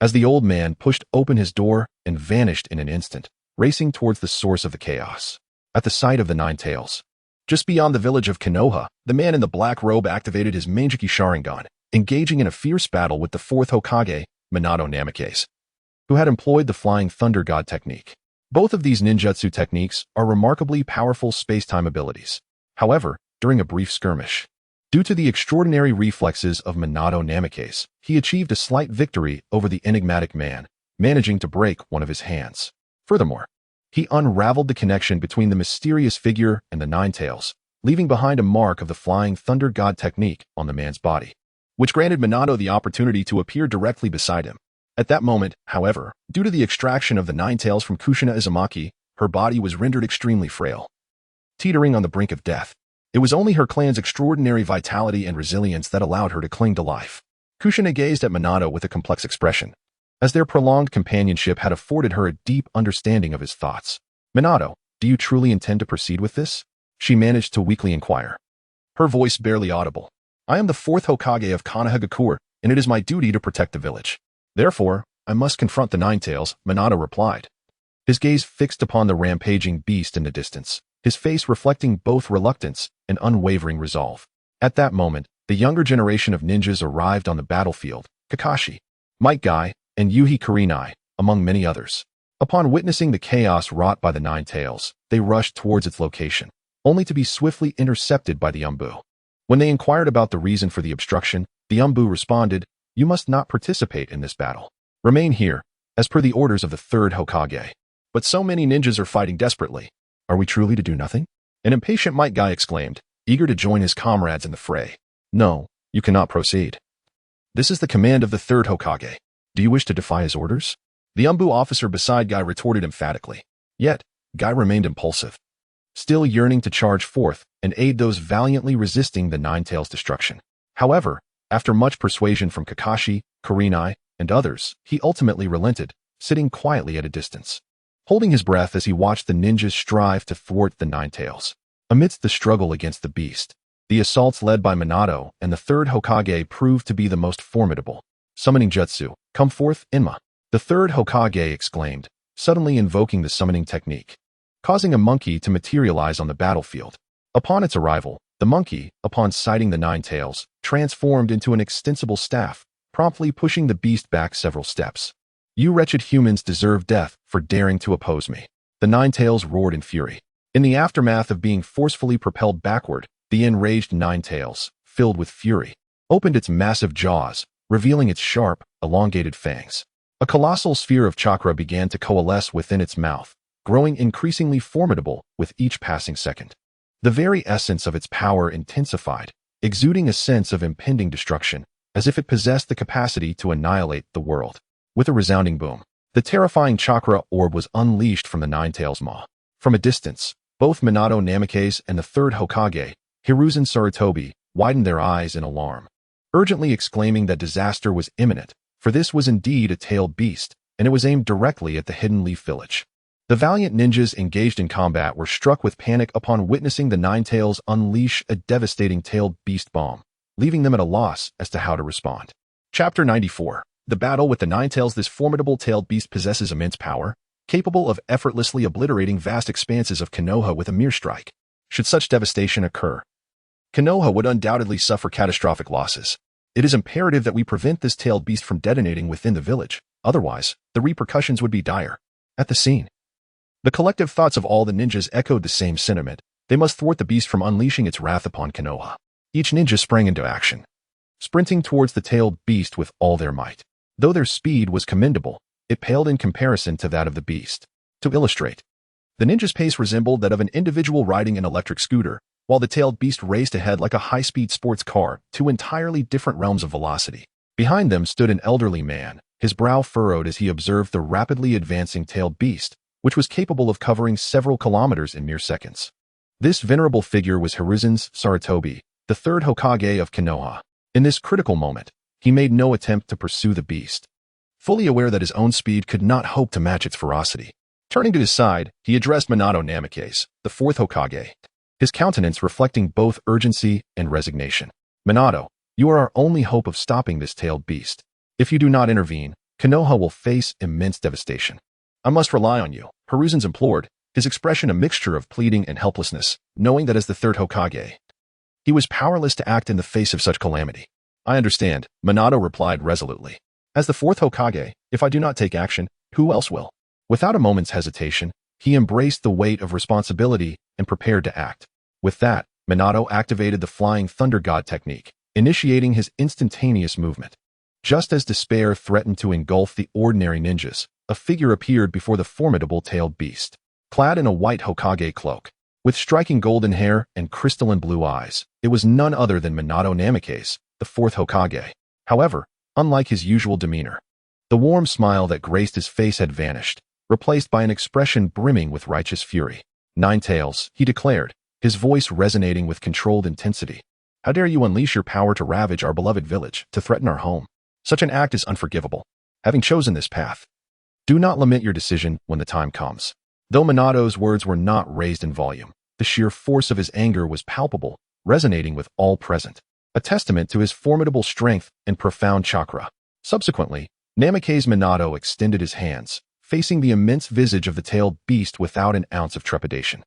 As the old man pushed open his door and vanished in an instant, racing towards the source of the chaos. At the sight of the Ninetales, just beyond the village of Konoha, the man in the black robe activated his Manjiki Sharingan, engaging in a fierce battle with the fourth Hokage, Minato Namikaze, who had employed the Flying Thunder God technique. Both of these ninjutsu techniques are remarkably powerful space-time abilities. However, during a brief skirmish, due to the extraordinary reflexes of Minato Namikaze, he achieved a slight victory over the enigmatic man, managing to break one of his hands. Furthermore, he unraveled the connection between the mysterious figure and the Ninetales, leaving behind a mark of the Flying Thunder God technique on the man's body, which granted Minato the opportunity to appear directly beside him. At that moment, however, due to the extraction of the Ninetales from Kushina Uzumaki, her body was rendered extremely frail, teetering on the brink of death. It was only her clan's extraordinary vitality and resilience that allowed her to cling to life. Kushina gazed at Minato with a complex expression, as their prolonged companionship had afforded her a deep understanding of his thoughts. Minato, do you truly intend to proceed with this? She managed to weakly inquire, her voice barely audible. I am the fourth Hokage of Konohagakure, and it is my duty to protect the village. Therefore, I must confront the Ninetales, Minato replied, his gaze fixed upon the rampaging beast in the distance, his face reflecting both reluctance and unwavering resolve. At that moment, the younger generation of ninjas arrived on the battlefield, Kakashi, Might Guy, and Yuhi Kurenai, among many others. Upon witnessing the chaos wrought by the Ninetales, they rushed towards its location, only to be swiftly intercepted by the Umbu. When they inquired about the reason for the obstruction, the Umbu responded, you must not participate in this battle. Remain here, as per the orders of the third Hokage. But so many ninjas are fighting desperately. Are we truly to do nothing? An impatient Might Guy exclaimed, eager to join his comrades in the fray. No, you cannot proceed. This is the command of the third Hokage. Do you wish to defy his orders? The Umbu officer beside Guy retorted emphatically. Yet, Guy remained impulsive, still yearning to charge forth and aid those valiantly resisting the Ninetales' destruction. However, after much persuasion from Kakashi, Kurenai, and others, he ultimately relented, sitting quietly at a distance, holding his breath as he watched the ninjas strive to thwart the Ninetales. Amidst the struggle against the beast, the assaults led by Minato and the third Hokage proved to be the most formidable. Summoning jutsu, come forth, Inma. The third Hokage exclaimed, suddenly invoking the summoning technique, causing a monkey to materialize on the battlefield. Upon its arrival, the monkey, upon sighting the Ninetales, transformed into an extensible staff, promptly pushing the beast back several steps. You wretched humans deserve death for daring to oppose me. The Ninetales roared in fury. In the aftermath of being forcefully propelled backward, the enraged Ninetales, filled with fury, opened its massive jaws, revealing its sharp, elongated fangs. A colossal sphere of chakra began to coalesce within its mouth, growing increasingly formidable with each passing second. The very essence of its power intensified, exuding a sense of impending destruction, as if it possessed the capacity to annihilate the world. With a resounding boom, the terrifying chakra orb was unleashed from the Ninetales' maw. From a distance, both Minato Namikaze and the third Hokage, Hiruzen Sarutobi, widened their eyes in alarm, urgently exclaiming that disaster was imminent, for this was indeed a tailed beast, and it was aimed directly at the Hidden Leaf Village. The valiant ninjas engaged in combat were struck with panic upon witnessing the Ninetales unleash a devastating tailed beast bomb, leaving them at a loss as to how to respond. Chapter 94. The battle with the Ninetales. This formidable tailed beast possesses immense power, capable of effortlessly obliterating vast expanses of Konoha with a mere strike. Should such devastation occur, Konoha would undoubtedly suffer catastrophic losses. It is imperative that we prevent this tailed beast from detonating within the village, otherwise, the repercussions would be dire. At the scene, the collective thoughts of all the ninjas echoed the same sentiment. They must thwart the beast from unleashing its wrath upon Konoha. Each ninja sprang into action, sprinting towards the tailed beast with all their might. Though their speed was commendable, it paled in comparison to that of the beast. To illustrate, the ninja's pace resembled that of an individual riding an electric scooter, while the tailed beast raced ahead like a high-speed sports car, two entirely different realms of velocity. Behind them stood an elderly man, his brow furrowed as he observed the rapidly advancing tailed beast, which was capable of covering several kilometers in mere seconds. This venerable figure was Hiruzen Sarutobi, the third Hokage of Konoha. In this critical moment, he made no attempt to pursue the beast, fully aware that his own speed could not hope to match its ferocity. Turning to his side, he addressed Minato Namikaze, the fourth Hokage, his countenance reflecting both urgency and resignation. Minato, you are our only hope of stopping this tailed beast. If you do not intervene, Konoha will face immense devastation. I must rely on you, Hiruzen implored, his expression a mixture of pleading and helplessness, knowing that as the third Hokage, he was powerless to act in the face of such calamity. I understand, Minato replied resolutely. As the fourth Hokage, if I do not take action, who else will? Without a moment's hesitation, he embraced the weight of responsibility and prepared to act. With that, Minato activated the Flying Thunder God technique, initiating his instantaneous movement. Just as despair threatened to engulf the ordinary ninjas, a figure appeared before the formidable tailed beast. Clad in a white Hokage cloak, with striking golden hair and crystalline blue eyes, it was none other than Minato Namikaze, the fourth Hokage. However, unlike his usual demeanor, the warm smile that graced his face had vanished, replaced by an expression brimming with righteous fury. Nine Tails, he declared, his voice resonating with controlled intensity. How dare you unleash your power to ravage our beloved village, to threaten our home? Such an act is unforgivable. Having chosen this path, do not lament your decision when the time comes. Though Minato's words were not raised in volume, the sheer force of his anger was palpable, resonating with all present, a testament to his formidable strength and profound chakra. Subsequently, Namikaze Minato extended his hands, facing the immense visage of the tailed beast without an ounce of trepidation.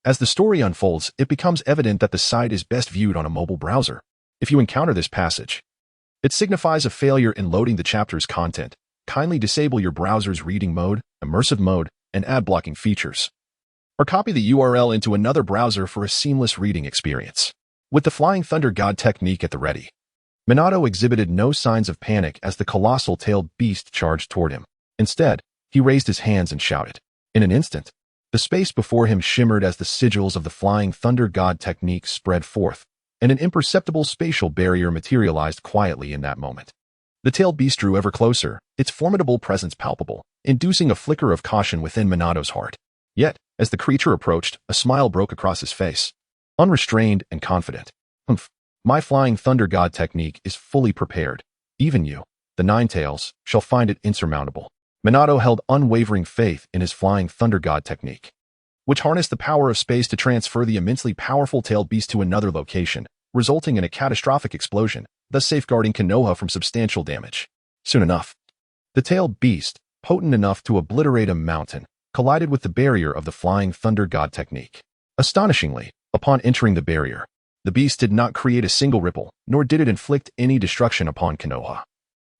As the story unfolds, it becomes evident that the site is best viewed on a mobile browser. If you encounter this passage, it signifies a failure in loading the chapter's content. Kindly disable your browser's reading mode, immersive mode, and ad blocking features, or copy the URL into another browser for a seamless reading experience. With the Flying Thunder God technique at the ready, Minato exhibited no signs of panic as the colossal tailed beast charged toward him. Instead, he raised his hands and shouted. In an instant, the space before him shimmered as the sigils of the Flying Thunder God technique spread forth, and an imperceptible spatial barrier materialized quietly in that moment. The tailed beast drew ever closer, its formidable presence palpable, inducing a flicker of caution within Minato's heart. Yet, as the creature approached, a smile broke across his face. Unrestrained and confident. My Flying Thunder God technique is fully prepared. Even you, the Nine Tails, shall find it insurmountable. Minato held unwavering faith in his Flying Thunder God technique, which harnessed the power of space to transfer the immensely powerful tailed beast to another location, resulting in a catastrophic explosion, thus safeguarding Konoha from substantial damage. Soon enough, the tailed beast, potent enough to obliterate a mountain, collided with the barrier of the Flying Thunder God technique. Astonishingly, upon entering the barrier, the beast did not create a single ripple, nor did it inflict any destruction upon Konoha.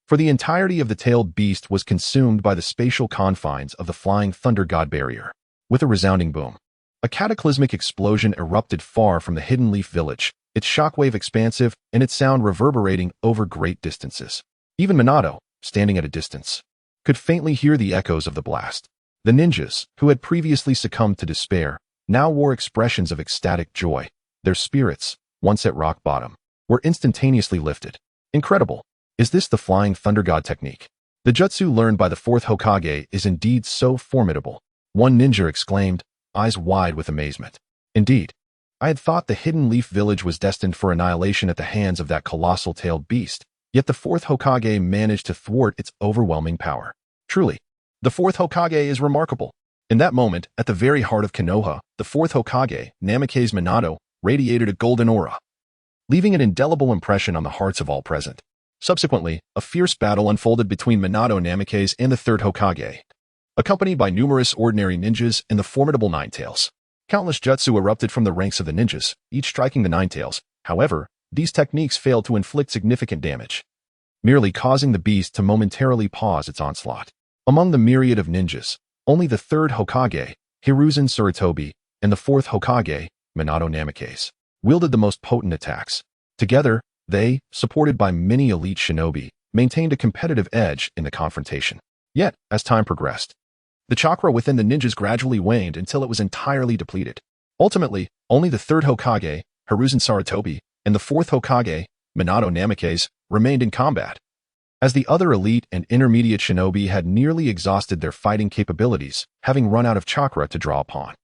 For the entirety of the tailed beast was consumed by the spatial confines of the Flying Thunder God barrier. With a resounding boom, a cataclysmic explosion erupted far from the Hidden Leaf village, its shockwave expansive and its sound reverberating over great distances. Even Minato, standing at a distance, could faintly hear the echoes of the blast. The ninjas, who had previously succumbed to despair, now wore expressions of ecstatic joy. Their spirits, once at rock bottom, were instantaneously lifted. Incredible! Is this the Flying Thunder God technique? The jutsu learned by the fourth Hokage is indeed so formidable, one ninja exclaimed, eyes wide with amazement. Indeed, I had thought the Hidden Leaf village was destined for annihilation at the hands of that colossal tailed beast, yet the fourth Hokage managed to thwart its overwhelming power. Truly, the fourth Hokage is remarkable. In that moment, at the very heart of Konoha, the fourth Hokage, Namikaze Minato, radiated a golden aura, leaving an indelible impression on the hearts of all present. Subsequently, a fierce battle unfolded between Minato Namikaze and the third Hokage, accompanied by numerous ordinary ninjas and the formidable Nine Tails. Countless jutsu erupted from the ranks of the ninjas, each striking the Nine Tails. However, these techniques failed to inflict significant damage, merely causing the beast to momentarily pause its onslaught. Among the myriad of ninjas, only the third Hokage, Hiruzen Sarutobi, and the fourth Hokage, Minato Namikaze, wielded the most potent attacks. Together, they, supported by many elite shinobi, maintained a competitive edge in the confrontation. Yet, as time progressed, the chakra within the ninjas gradually waned until it was entirely depleted. Ultimately, only the third Hokage, Hiruzen Sarutobi, and the fourth Hokage, Minato Namikaze, remained in combat. As the other elite and intermediate shinobi had nearly exhausted their fighting capabilities, having run out of chakra to draw upon.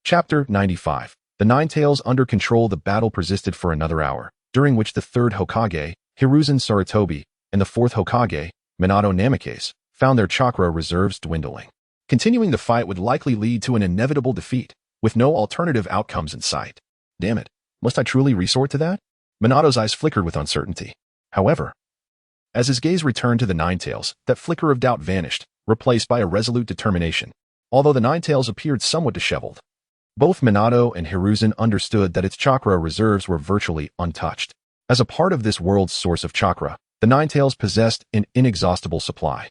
Chapter 95. The Ninetales under control. The battle persisted for another hour, during which the third Hokage, Hiruzen Sarutobi, and the fourth Hokage, Minato Namikaze, found their chakra reserves dwindling. Continuing the fight would likely lead to an inevitable defeat, with no alternative outcomes in sight. Damn it, must I truly resort to that? Minato's eyes flickered with uncertainty. However, as his gaze returned to the Ninetales, that flicker of doubt vanished, replaced by a resolute determination. Although the Ninetales appeared somewhat disheveled, both Minato and Hiruzen understood that its chakra reserves were virtually untouched. As a part of this world's source of chakra, the Ninetales possessed an inexhaustible supply,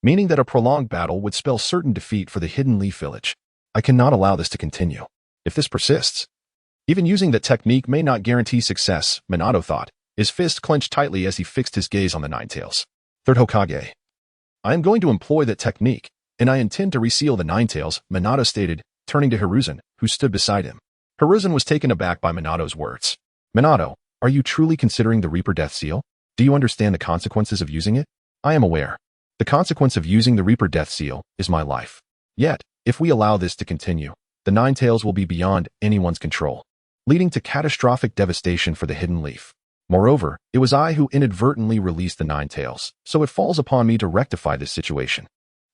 meaning that a prolonged battle would spell certain defeat for the Hidden Leaf Village. I cannot allow this to continue. If this persists, even using that technique may not guarantee success, Minato thought, his fist clenched tightly as he fixed his gaze on the Ninetales. Third Hokage. I am going to employ that technique, and I intend to reseal the Ninetales, Minato stated, turning to Hiruzen, who stood beside him. Hiruzen was taken aback by Minato's words. Minato, are you truly considering the Reaper Death Seal? Do you understand the consequences of using it? I am aware. The consequence of using the Reaper Death Seal is my life. Yet, if we allow this to continue, the Ninetales will be beyond anyone's control, leading to catastrophic devastation for the Hidden Leaf. Moreover, it was I who inadvertently released the Ninetales, so it falls upon me to rectify this situation.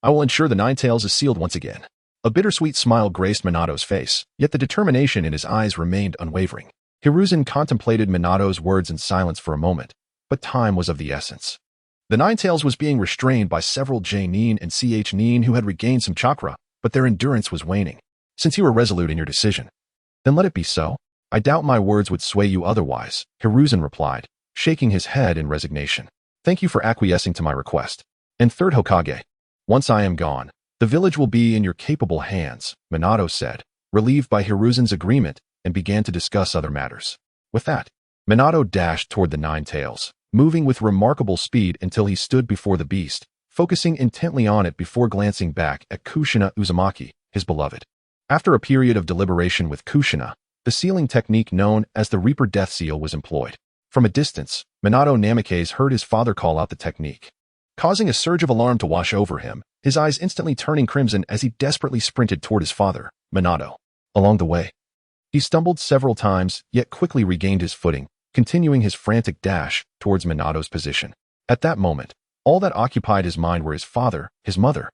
I will ensure the Ninetales is sealed once again. A bittersweet smile graced Minato's face, yet the determination in his eyes remained unwavering. Hiruzen contemplated Minato's words in silence for a moment, but time was of the essence. The Ninetales was being restrained by several J-Nin and Ch-Nin who had regained some chakra, but their endurance was waning. Since you were resolute in your decision, then let it be so. I doubt my words would sway you otherwise, Hiruzen replied, shaking his head in resignation. Thank you for acquiescing to my request. And third Hokage, once I am gone, the village will be in your capable hands, Minato said, relieved by Hiruzen's agreement, and began to discuss other matters. With that, Minato dashed toward the Ninetales, moving with remarkable speed until he stood before the beast, focusing intently on it before glancing back at Kushina Uzumaki, his beloved. After a period of deliberation with Kushina, the sealing technique known as the Reaper Death Seal was employed. From a distance, Minato Namikaze heard his father call out the technique, causing a surge of alarm to wash over him, his eyes instantly turning crimson as he desperately sprinted toward his father, Minato. Along the way, he stumbled several times, yet quickly regained his footing, continuing his frantic dash towards Minato's position. At that moment, all that occupied his mind were his father, his mother,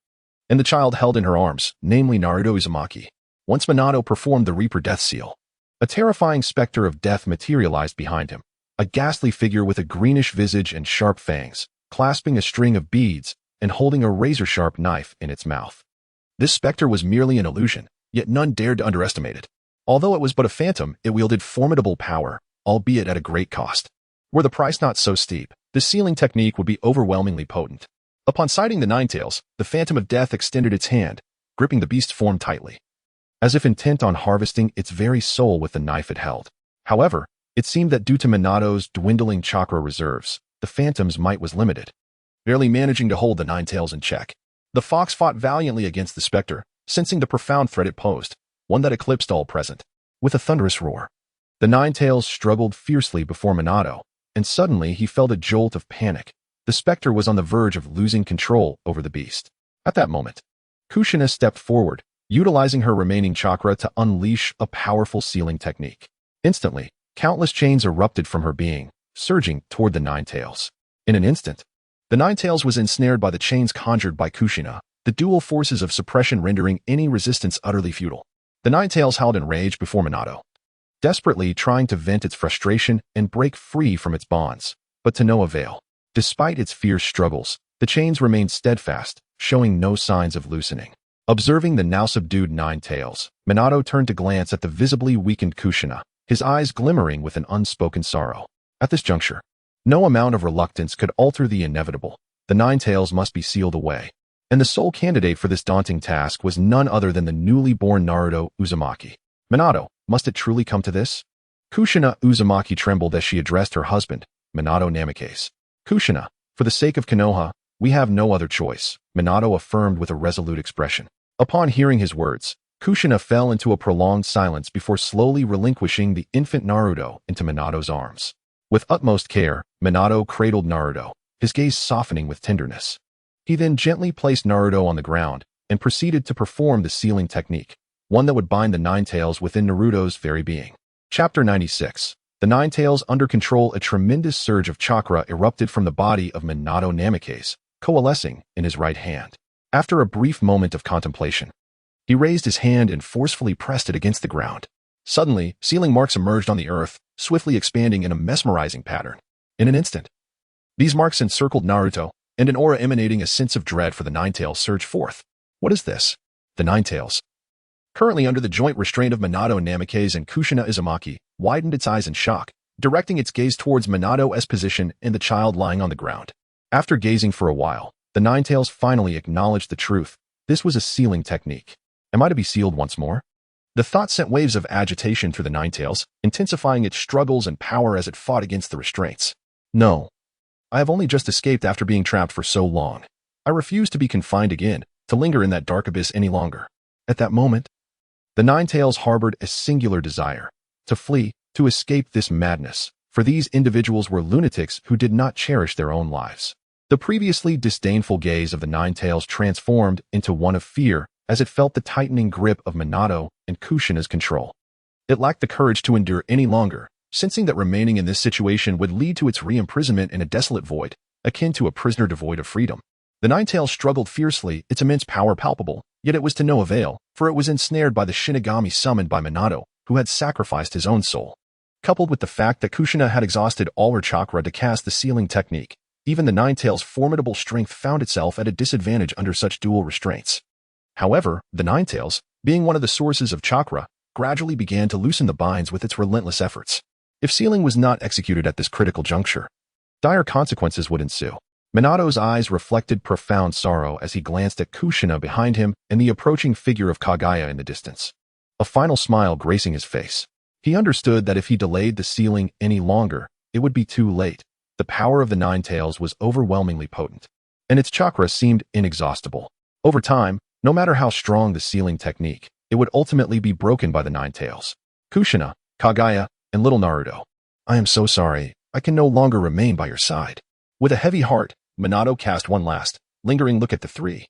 and the child held in her arms, namely Naruto Uzumaki. Once Minato performed the Reaper Death Seal, a terrifying specter of death materialized behind him, a ghastly figure with a greenish visage and sharp fangs, clasping a string of beads and holding a razor-sharp knife in its mouth. This specter was merely an illusion, yet none dared to underestimate it. Although it was but a phantom, it wielded formidable power, albeit at a great cost. Were the price not so steep, this sealing technique would be overwhelmingly potent. Upon sighting the Ninetales, the Phantom of Death extended its hand, gripping the beast's form tightly, as if intent on harvesting its very soul with the knife it held. However, it seemed that due to Minato's dwindling chakra reserves, the Phantom's might was limited, barely managing to hold the Ninetales in check. The fox fought valiantly against the specter, sensing the profound threat it posed, one that eclipsed all present. With a thunderous roar, the Ninetales struggled fiercely before Minato, and suddenly he felt a jolt of panic. The specter was on the verge of losing control over the beast. At that moment, Kushina stepped forward, utilizing her remaining chakra to unleash a powerful sealing technique. Instantly, countless chains erupted from her being, surging toward the Ninetales. In an instant, the Ninetales was ensnared by the chains conjured by Kushina, the dual forces of suppression rendering any resistance utterly futile. The Ninetales howled in rage before Minato, desperately trying to vent its frustration and break free from its bonds, but to no avail. Despite its fierce struggles, the chains remained steadfast, showing no signs of loosening. Observing the now subdued Ninetales, Minato turned to glance at the visibly weakened Kushina, his eyes glimmering with an unspoken sorrow. At this juncture, no amount of reluctance could alter the inevitable. The Ninetales must be sealed away, and the sole candidate for this daunting task was none other than the newly born Naruto Uzumaki. Minato, must it truly come to this? Kushina Uzumaki trembled as she addressed her husband, Minato Namikaze. Kushina, for the sake of Konoha, we have no other choice, Minato affirmed with a resolute expression. Upon hearing his words, Kushina fell into a prolonged silence before slowly relinquishing the infant Naruto into Minato's arms. With utmost care, Minato cradled Naruto, his gaze softening with tenderness. He then gently placed Naruto on the ground and proceeded to perform the sealing technique, one that would bind the Nine Tails within Naruto's very being. Chapter 96. The Nine Tails under control. A tremendous surge of chakra erupted from the body of Minato Namikaze, coalescing in his right hand. After a brief moment of contemplation, he raised his hand and forcefully pressed it against the ground. Suddenly, sealing marks emerged on the earth, swiftly expanding in a mesmerizing pattern. In an instant, these marks encircled Naruto, and an aura emanating a sense of dread for the Nine Tails surged forth. What is this? The Nine Tails, currently under the joint restraint of Minato Namikaze and Kushina Uzumaki, widened its eyes in shock, directing its gaze towards Minato's position and the child lying on the ground. After gazing for a while, the Nine Tails finally acknowledged the truth. This was a sealing technique. Am I to be sealed once more? The thought sent waves of agitation through the Nine Tails, intensifying its struggles and power as it fought against the restraints. No. I have only just escaped after being trapped for so long. I refuse to be confined again, to linger in that dark abyss any longer. At that moment, the Nine Tails harbored a singular desire: to flee, to escape this madness, for these individuals were lunatics who did not cherish their own lives. The previously disdainful gaze of the Nine Tails transformed into one of fear as it felt the tightening grip of Minato and Kushina's control. It lacked the courage to endure any longer, sensing that remaining in this situation would lead to its re-imprisonment in a desolate void, akin to a prisoner devoid of freedom. The Nine Tails struggled fiercely, its immense power palpable, yet it was to no avail, for it was ensnared by the Shinigami summoned by Minato, who had sacrificed his own soul. Coupled with the fact that Kushina had exhausted all her chakra to cast the sealing technique, even the Nine Tails' formidable strength found itself at a disadvantage under such dual restraints. However, the Nine Tails, being one of the sources of chakra, gradually began to loosen the binds with its relentless efforts. If sealing was not executed at this critical juncture, dire consequences would ensue. Minato's eyes reflected profound sorrow as he glanced at Kushina behind him and the approaching figure of Kaguya in the distance. A final smile gracing his face. He understood that if he delayed the sealing any longer, it would be too late. The power of the Nine Tails was overwhelmingly potent, and its chakra seemed inexhaustible. Over time, no matter how strong the sealing technique, it would ultimately be broken by the Nine Tails. Kushina, Kaguya, and little Naruto. I am so sorry. I can no longer remain by your side. With a heavy heart, Minato cast one last, lingering look at the three,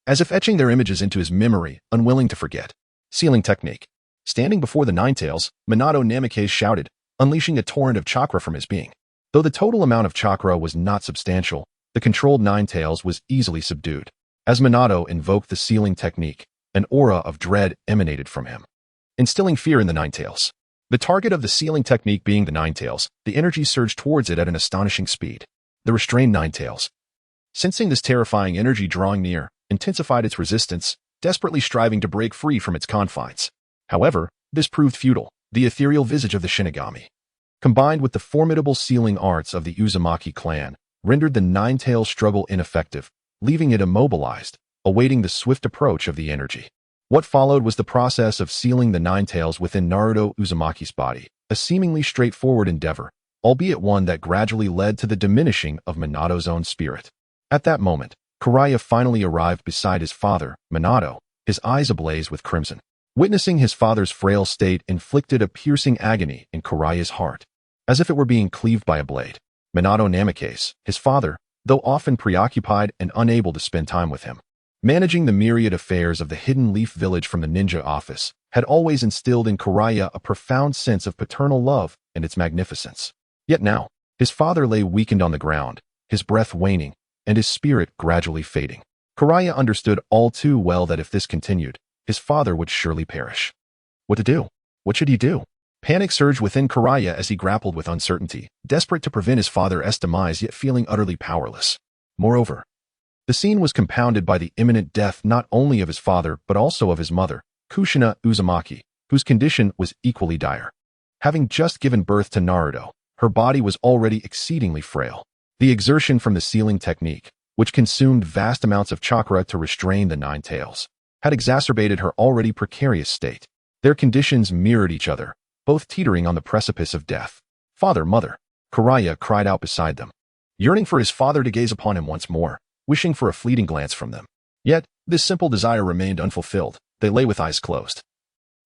as if etching their images into his memory, unwilling to forget. Sealing technique. Standing before the Nine Tails, Minato Namikaze shouted, unleashing a torrent of chakra from his being. Though the total amount of chakra was not substantial, the controlled Nine Tails was easily subdued. As Minato invoked the sealing technique, an aura of dread emanated from him, instilling fear in the Nine Tails. The target of the sealing technique being the Nine Tails, the energy surged towards it at an astonishing speed. The restrained Nine Tails, sensing this terrifying energy drawing near, intensified its resistance, desperately striving to break free from its confines. However, this proved futile. The ethereal visage of the Shinigami, combined with the formidable sealing arts of the Uzumaki clan, rendered the Nine Tails struggle ineffective, leaving it immobilized, awaiting the swift approach of the energy. What followed was the process of sealing the Nine Tails within Naruto Uzumaki's body, a seemingly straightforward endeavor, albeit one that gradually led to the diminishing of Minato's own spirit. At that moment, Jiraiya finally arrived beside his father, Minato, his eyes ablaze with crimson. Witnessing his father's frail state inflicted a piercing agony in Jiraiya's heart, as if it were being cleaved by a blade. Minato Namikaze, his father, though often preoccupied and unable to spend time with him, managing the myriad affairs of the Hidden Leaf Village from the ninja office, had always instilled in Jiraiya a profound sense of paternal love and its magnificence. Yet now, his father lay weakened on the ground, his breath waning, and his spirit gradually fading. Jiraiya understood all too well that if this continued, his father would surely perish. What to do? What should he do? Panic surged within Jiraiya as he grappled with uncertainty, desperate to prevent his father's demise yet feeling utterly powerless. Moreover, the scene was compounded by the imminent death not only of his father but also of his mother, Kushina Uzumaki, whose condition was equally dire. Having just given birth to Naruto, her body was already exceedingly frail. The exertion from the sealing technique, which consumed vast amounts of chakra to restrain the Nine Tails, had exacerbated her already precarious state. Their conditions mirrored each other, both teetering on the precipice of death. Father, mother, Jiraiya cried out beside them, yearning for his father to gaze upon him once more, wishing for a fleeting glance from them. Yet, this simple desire remained unfulfilled. they lay with eyes closed,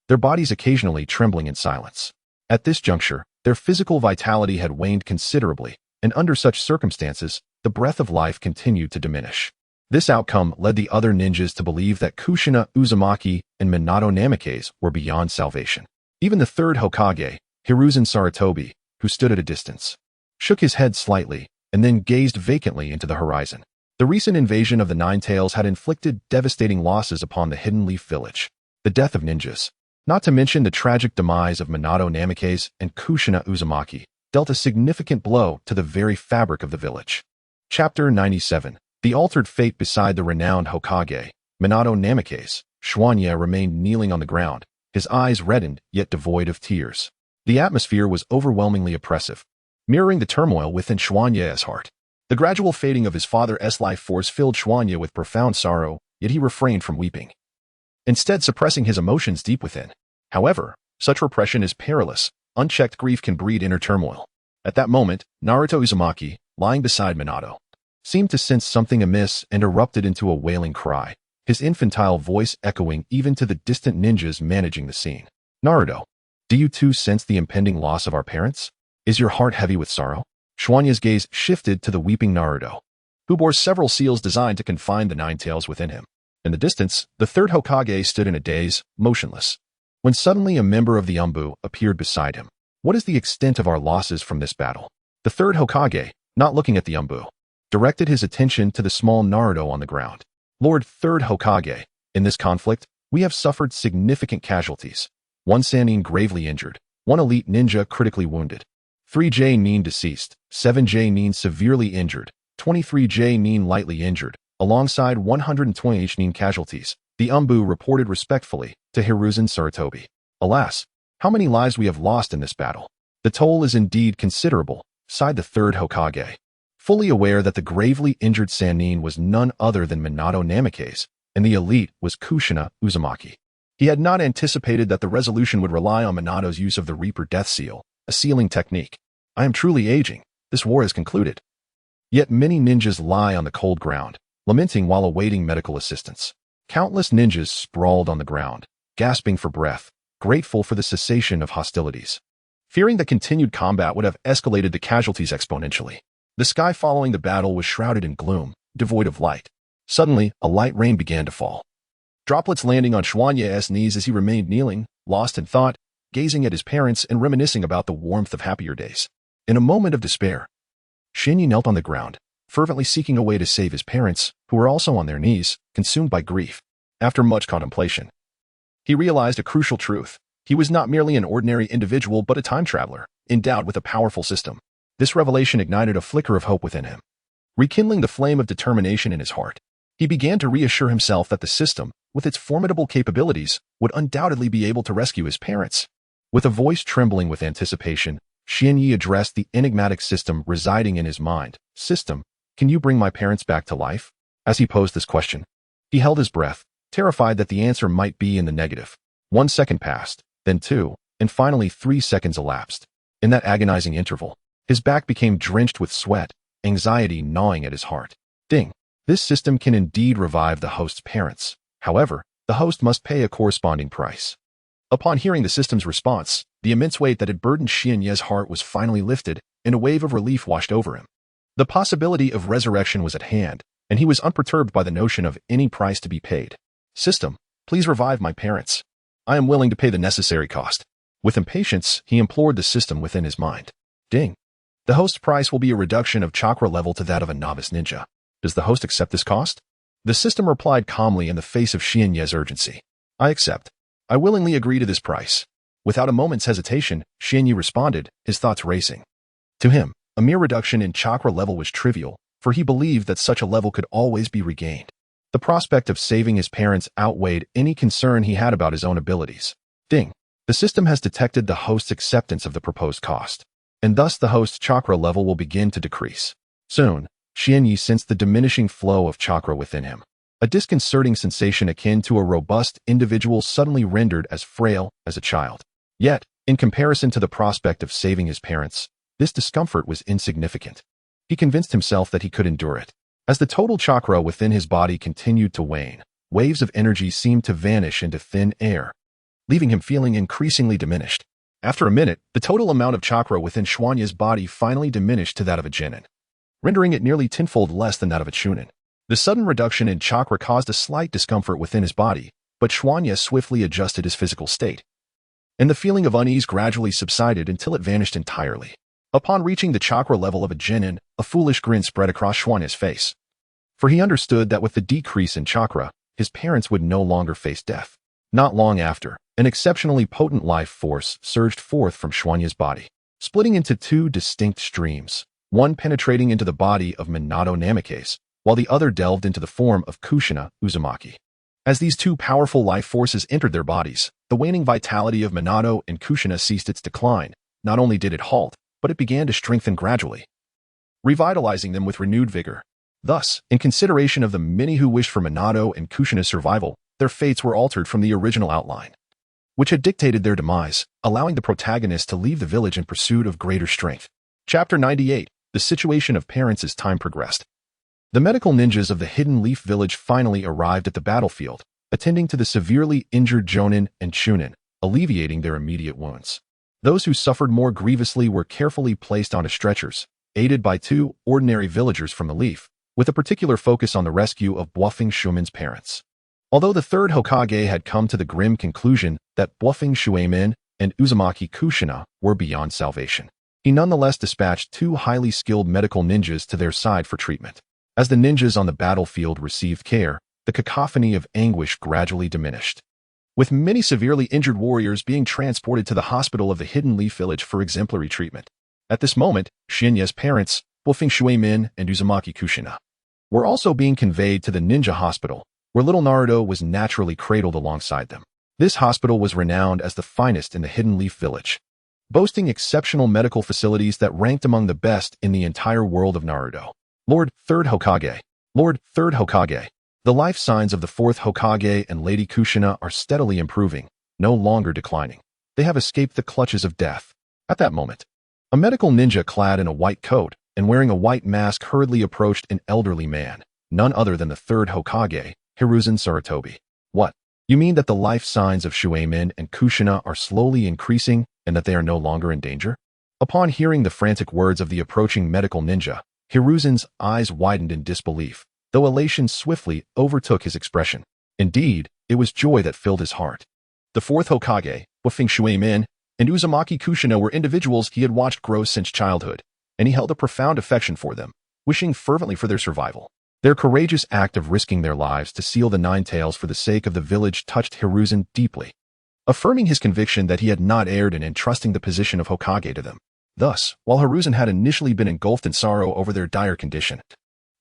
their bodies occasionally trembling in silence. At this juncture, their physical vitality had waned considerably, and under such circumstances, the breath of life continued to diminish. This outcome led the other ninjas to believe that Kushina, Uzumaki, and Minato Namikaze were beyond salvation. Even the third Hokage, Hiruzen Sarutobi, who stood at a distance, shook his head slightly and then gazed vacantly into the horizon. The recent invasion of the Nine Tails had inflicted devastating losses upon the Hidden Leaf Village. The death of ninjas, not to mention the tragic demise of Minato Namikaze and Kushina Uzumaki, dealt a significant blow to the very fabric of the village. Chapter 97. The altered fate beside the renowned Hokage, Minato Namikaze. Xuanye remained kneeling on the ground, his eyes reddened yet devoid of tears. The atmosphere was overwhelmingly oppressive, mirroring the turmoil within Xuanye's heart. The gradual fading of his father's life force filled Xuanye with profound sorrow, yet he refrained from weeping, instead suppressing his emotions deep within. However, such repression is perilous. Unchecked grief can breed inner turmoil. At that moment, Naruto Uzumaki, lying beside Minato, seemed to sense something amiss and erupted into a wailing cry, his infantile voice echoing even to the distant ninjas managing the scene. Naruto, do you too sense the impending loss of our parents? Is your heart heavy with sorrow? Xuanye's gaze shifted to the weeping Naruto, who bore several seals designed to confine the Nine Tails within him. In the distance, the third Hokage stood in a daze, motionless, when suddenly a member of the Umbu appeared beside him. What is the extent of our losses from this battle? The third Hokage, not looking at the Umbu, directed his attention to the small Naruto on the ground. Lord Third Hokage, in this conflict, we have suffered significant casualties. 1 Sannin gravely injured, 1 elite ninja critically wounded, 3 J-nin deceased, 7 J-nin severely injured, 23 J-nin lightly injured, alongside 120 H-nin casualties, the Umbu reported respectfully to Hiruzen Sarutobi. Alas, how many lives we have lost in this battle. The toll is indeed considerable, sighed the third Hokage, fully aware that the gravely injured Sannin was none other than Minato Namikaze, and the elite was Kushina Uzumaki. He had not anticipated that the resolution would rely on Minato's use of the Reaper Death Seal, a sealing technique. I am truly aging. This war is concluded. Yet many ninjas lie on the cold ground, lamenting while awaiting medical assistance. Countless ninjas sprawled on the ground, gasping for breath, grateful for the cessation of hostilities, fearing that continued combat would have escalated the casualties exponentially. The sky following the battle was shrouded in gloom, devoid of light. Suddenly, a light rain began to fall, droplets landing on Xuanye's knees as he remained kneeling, lost in thought, gazing at his parents and reminiscing about the warmth of happier days. In a moment of despair, Xuanye knelt on the ground, fervently seeking a way to save his parents, who were also on their knees, consumed by grief. After much contemplation, he realized a crucial truth. He was not merely an ordinary individual but a time traveler, endowed with a powerful system. This revelation ignited a flicker of hope within him, rekindling the flame of determination in his heart. He began to reassure himself that the system, with its formidable capabilities, would undoubtedly be able to rescue his parents. With a voice trembling with anticipation, Xuanye addressed the enigmatic system residing in his mind. System, can you bring my parents back to life? As he posed this question, he held his breath, terrified that the answer might be in the negative. 1 second passed, then 2, and finally 3 seconds elapsed. In that agonizing interval, his back became drenched with sweat, anxiety gnawing at his heart. Ding! This system can indeed revive the host's parents. However, the host must pay a corresponding price. Upon hearing the system's response, the immense weight that had burdened Xuanye's heart was finally lifted, and a wave of relief washed over him. The possibility of resurrection was at hand, and he was unperturbed by the notion of any price to be paid. System, please revive my parents. I am willing to pay the necessary cost. With impatience, he implored the system within his mind. Ding! The host's price will be a reduction of chakra level to that of a novice ninja. Does the host accept this cost? The system replied calmly in the face of Xuanye's urgency. I accept. I willingly agree to this price. Without a moment's hesitation, Xuanye responded, his thoughts racing. To him, a mere reduction in chakra level was trivial, for he believed that such a level could always be regained. The prospect of saving his parents outweighed any concern he had about his own abilities. Ding! The system has detected the host's acceptance of the proposed cost, and thus the host's chakra level will begin to decrease. Soon, Xuanye sensed the diminishing flow of chakra within him, a disconcerting sensation akin to a robust individual suddenly rendered as frail as a child. Yet, in comparison to the prospect of saving his parents, this discomfort was insignificant. He convinced himself that he could endure it. As the total chakra within his body continued to wane, waves of energy seemed to vanish into thin air, leaving him feeling increasingly diminished. After a minute, the total amount of chakra within Xuanya's body finally diminished to that of a genin, rendering it nearly tenfold less than that of a chunin. The sudden reduction in chakra caused a slight discomfort within his body, but Xuanya swiftly adjusted his physical state, and the feeling of unease gradually subsided until it vanished entirely. Upon reaching the chakra level of a genin, a foolish grin spread across Xuanya's face, for he understood that with the decrease in chakra, his parents would no longer face death. Not long after, an exceptionally potent life force surged forth from Xuanya's body, splitting into two distinct streams, one penetrating into the body of Minato Namikaze, while the other delved into the form of Kushina Uzumaki. As these two powerful life forces entered their bodies, the waning vitality of Minato and Kushina ceased its decline. Not only did it halt, but it began to strengthen gradually, revitalizing them with renewed vigor. Thus, in consideration of the many who wished for Minato and Kushina's survival, their fates were altered from the original outline, which had dictated their demise, allowing the protagonist to leave the village in pursuit of greater strength. Chapter 98. The situation of parents as time progressed. The medical ninjas of the Hidden Leaf Village finally arrived at the battlefield, attending to the severely injured Jonin and Chunin, alleviating their immediate wounds. Those who suffered more grievously were carefully placed onto stretchers, aided by two ordinary villagers from the Leaf, with a particular focus on the rescue of Buofing Shumen's parents. Although the third Hokage had come to the grim conclusion that Buofing Shuemin and Uzumaki Kushina were beyond salvation, he nonetheless dispatched two highly skilled medical ninjas to their side for treatment. As the ninjas on the battlefield received care, the cacophony of anguish gradually diminished, with many severely injured warriors being transported to the hospital of the Hidden Leaf Village for exemplary treatment. At this moment, Shinya's parents, Buofing Shuemin and Uzumaki Kushina, were also being conveyed to the ninja hospital, where little Naruto was naturally cradled alongside them. This hospital was renowned as the finest in the Hidden Leaf Village, boasting exceptional medical facilities that ranked among the best in the entire world of Naruto. Lord Third Hokage. Lord Third Hokage. The life signs of the fourth Hokage and Lady Kushina are steadily improving, no longer declining. They have escaped the clutches of death. At that moment, a medical ninja clad in a white coat and wearing a white mask hurriedly approached an elderly man, none other than the third Hokage, Hiruzen Sarutobi. What? You mean that the life signs of Shuemin and Kushina are slowly increasing and that they are no longer in danger? Upon hearing the frantic words of the approaching medical ninja, Hiruzen's eyes widened in disbelief, though elation swiftly overtook his expression. Indeed, it was joy that filled his heart. The fourth Hokage, Buofing Shuemin, and Uzumaki Kushina were individuals he had watched grow since childhood, and he held a profound affection for them, wishing fervently for their survival. Their courageous act of risking their lives to seal the Nine Tails for the sake of the village touched Hiruzen deeply, affirming his conviction that he had not erred in entrusting the position of Hokage to them. Thus, while Hiruzen had initially been engulfed in sorrow over their dire condition,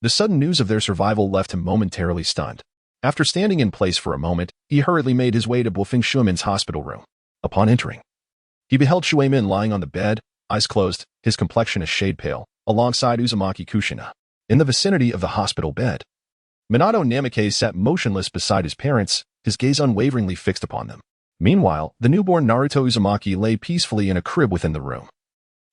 the sudden news of their survival left him momentarily stunned. After standing in place for a moment, he hurriedly made his way to Buofing Shuemin's hospital room. Upon entering, he beheld Shuemin lying on the bed, eyes closed, his complexion a shade pale, alongside Uzumaki Kushina. In the vicinity of the hospital bed, Minato Namikaze sat motionless beside his parents, his gaze unwaveringly fixed upon them. Meanwhile, the newborn Naruto Uzumaki lay peacefully in a crib within the room,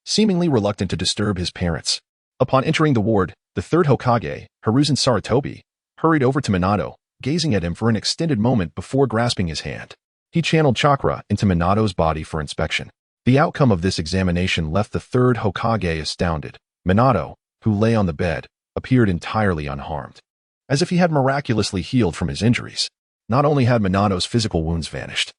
seemingly reluctant to disturb his parents. Upon entering the ward, the third Hokage, Hiruzen Sarutobi, hurried over to Minato, gazing at him for an extended moment before grasping his hand. He channeled chakra into Minato's body for inspection. The outcome of this examination left the third Hokage astounded. Minato, who lay on the bed, appeared entirely unharmed, as if he had miraculously healed from his injuries. Not only had Minato's physical wounds vanished,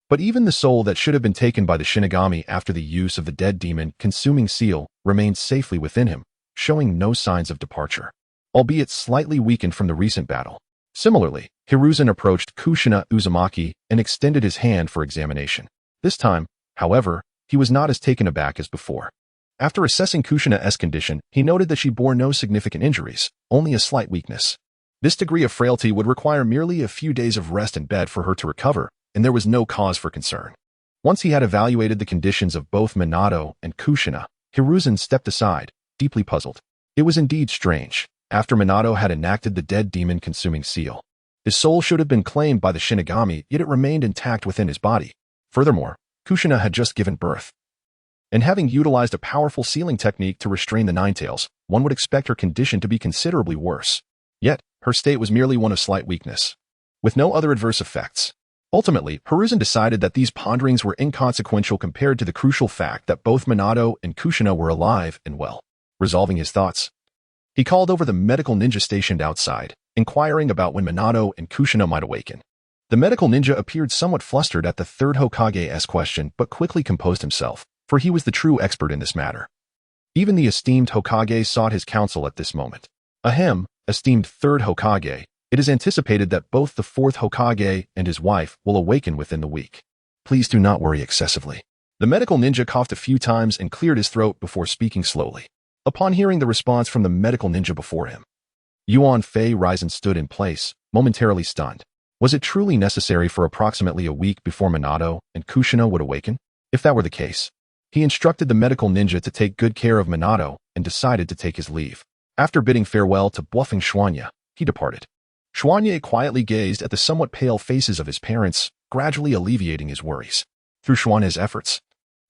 but even the soul that should have been taken by the Shinigami after the use of the dead demon consuming seal remained safely within him, showing no signs of departure, albeit slightly weakened from the recent battle. Similarly, Hiruzen approached Kushina Uzumaki and extended his hand for examination. This time, however, he was not as taken aback as before. After assessing Kushina's condition, he noted that she bore no significant injuries, only a slight weakness. This degree of frailty would require merely a few days of rest in bed for her to recover, and there was no cause for concern. Once he had evaluated the conditions of both Minato and Kushina, Hiruzen stepped aside, deeply puzzled. It was indeed strange. After Minato had enacted the dead demon-consuming seal, his soul should have been claimed by the Shinigami, yet it remained intact within his body. Furthermore, Kushina had just given birth, and having utilized a powerful sealing technique to restrain the Nine Tails, one would expect her condition to be considerably worse. Yet, her state was merely one of slight weakness. with no other adverse effects. Ultimately, Hiruzen decided that these ponderings were inconsequential compared to the crucial fact that both Minato and Kushina were alive and well. Resolving his thoughts, he called over the medical ninja stationed outside, inquiring about when Minato and Kushina might awaken. The medical ninja appeared somewhat flustered at the third Hokage's question, but quickly composed himself, for he was the true expert in this matter. Even the esteemed Hokage sought his counsel at this moment. Ahem, esteemed third Hokage, it is anticipated that both the fourth Hokage and his wife will awaken within the week. Please do not worry excessively. The medical ninja coughed a few times and cleared his throat before speaking slowly. Upon hearing the response from the medical ninja before him, Yuan Fei Risen stood in place, momentarily stunned. Was it truly necessary for approximately a week before Minato and Kushina would awaken? If that were the case, he instructed the medical ninja to take good care of Minato and decided to take his leave. After bidding farewell to bluffing Xuanya, he departed. Xuanya quietly gazed at the somewhat pale faces of his parents, gradually alleviating his worries. Through Xuanya's efforts,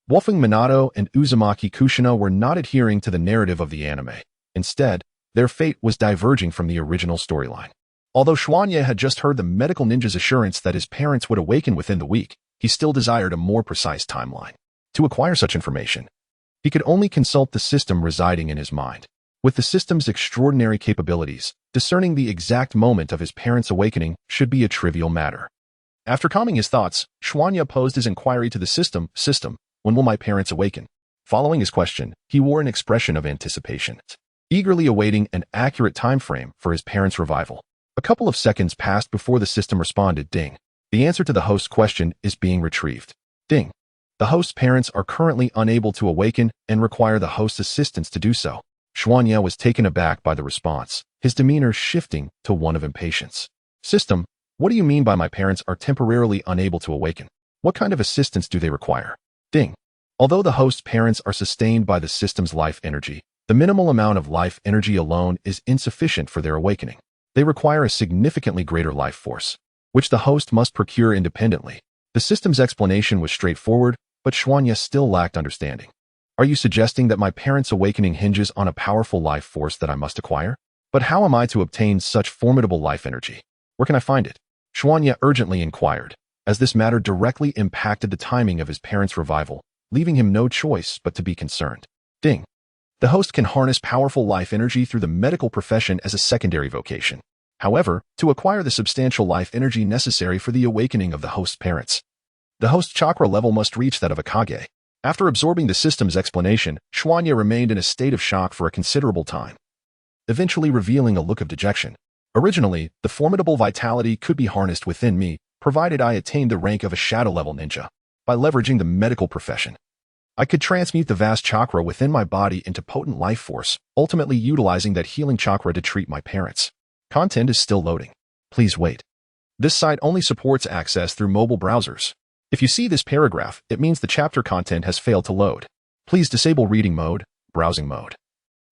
bluffing Minato and Uzumaki Kushina were not adhering to the narrative of the anime. Instead, their fate was diverging from the original storyline. Although Xuanya had just heard the medical ninja's assurance that his parents would awaken within the week, he still desired a more precise timeline. To acquire such information, he could only consult the system residing in his mind. With the system's extraordinary capabilities, discerning the exact moment of his parents' awakening should be a trivial matter. After calming his thoughts, Xuanya posed his inquiry to the system, when will my parents awaken? Following his question, he wore an expression of anticipation, eagerly awaiting an accurate time frame for his parents' revival. A couple of seconds passed before the system responded, ding. The answer to the host's question is being retrieved. Ding. The host's parents are currently unable to awaken and require the host's assistance to do so. Xuanya was taken aback by the response, his demeanor shifting to one of impatience. System, what do you mean by my parents are temporarily unable to awaken? What kind of assistance do they require? Ding. Although the host's parents are sustained by the system's life energy, the minimal amount of life energy alone is insufficient for their awakening. They require a significantly greater life force, which the host must procure independently. The system's explanation was straightforward, but Xuanya still lacked understanding. Are you suggesting that my parents' awakening hinges on a powerful life force that I must acquire? But how am I to obtain such formidable life energy? Where can I find it? Xuanya urgently inquired, as this matter directly impacted the timing of his parents' revival, leaving him no choice but to be concerned. Ding. The host can harness powerful life energy through the medical profession as a secondary vocation. However, to acquire the substantial life energy necessary for the awakening of the host's parents, the host's chakra level must reach that of a Kage. After absorbing the system's explanation, Xuanya remained in a state of shock for a considerable time, eventually revealing a look of dejection. Originally, the formidable vitality could be harnessed within me, provided I attained the rank of a shadow-level ninja. By leveraging the medical profession, I could transmute the vast chakra within my body into potent life force, ultimately utilizing that healing chakra to treat my parents. Content is still loading. Please wait. This site only supports access through mobile browsers. If you see this paragraph, it means the chapter content has failed to load. Please disable reading mode, browsing mode,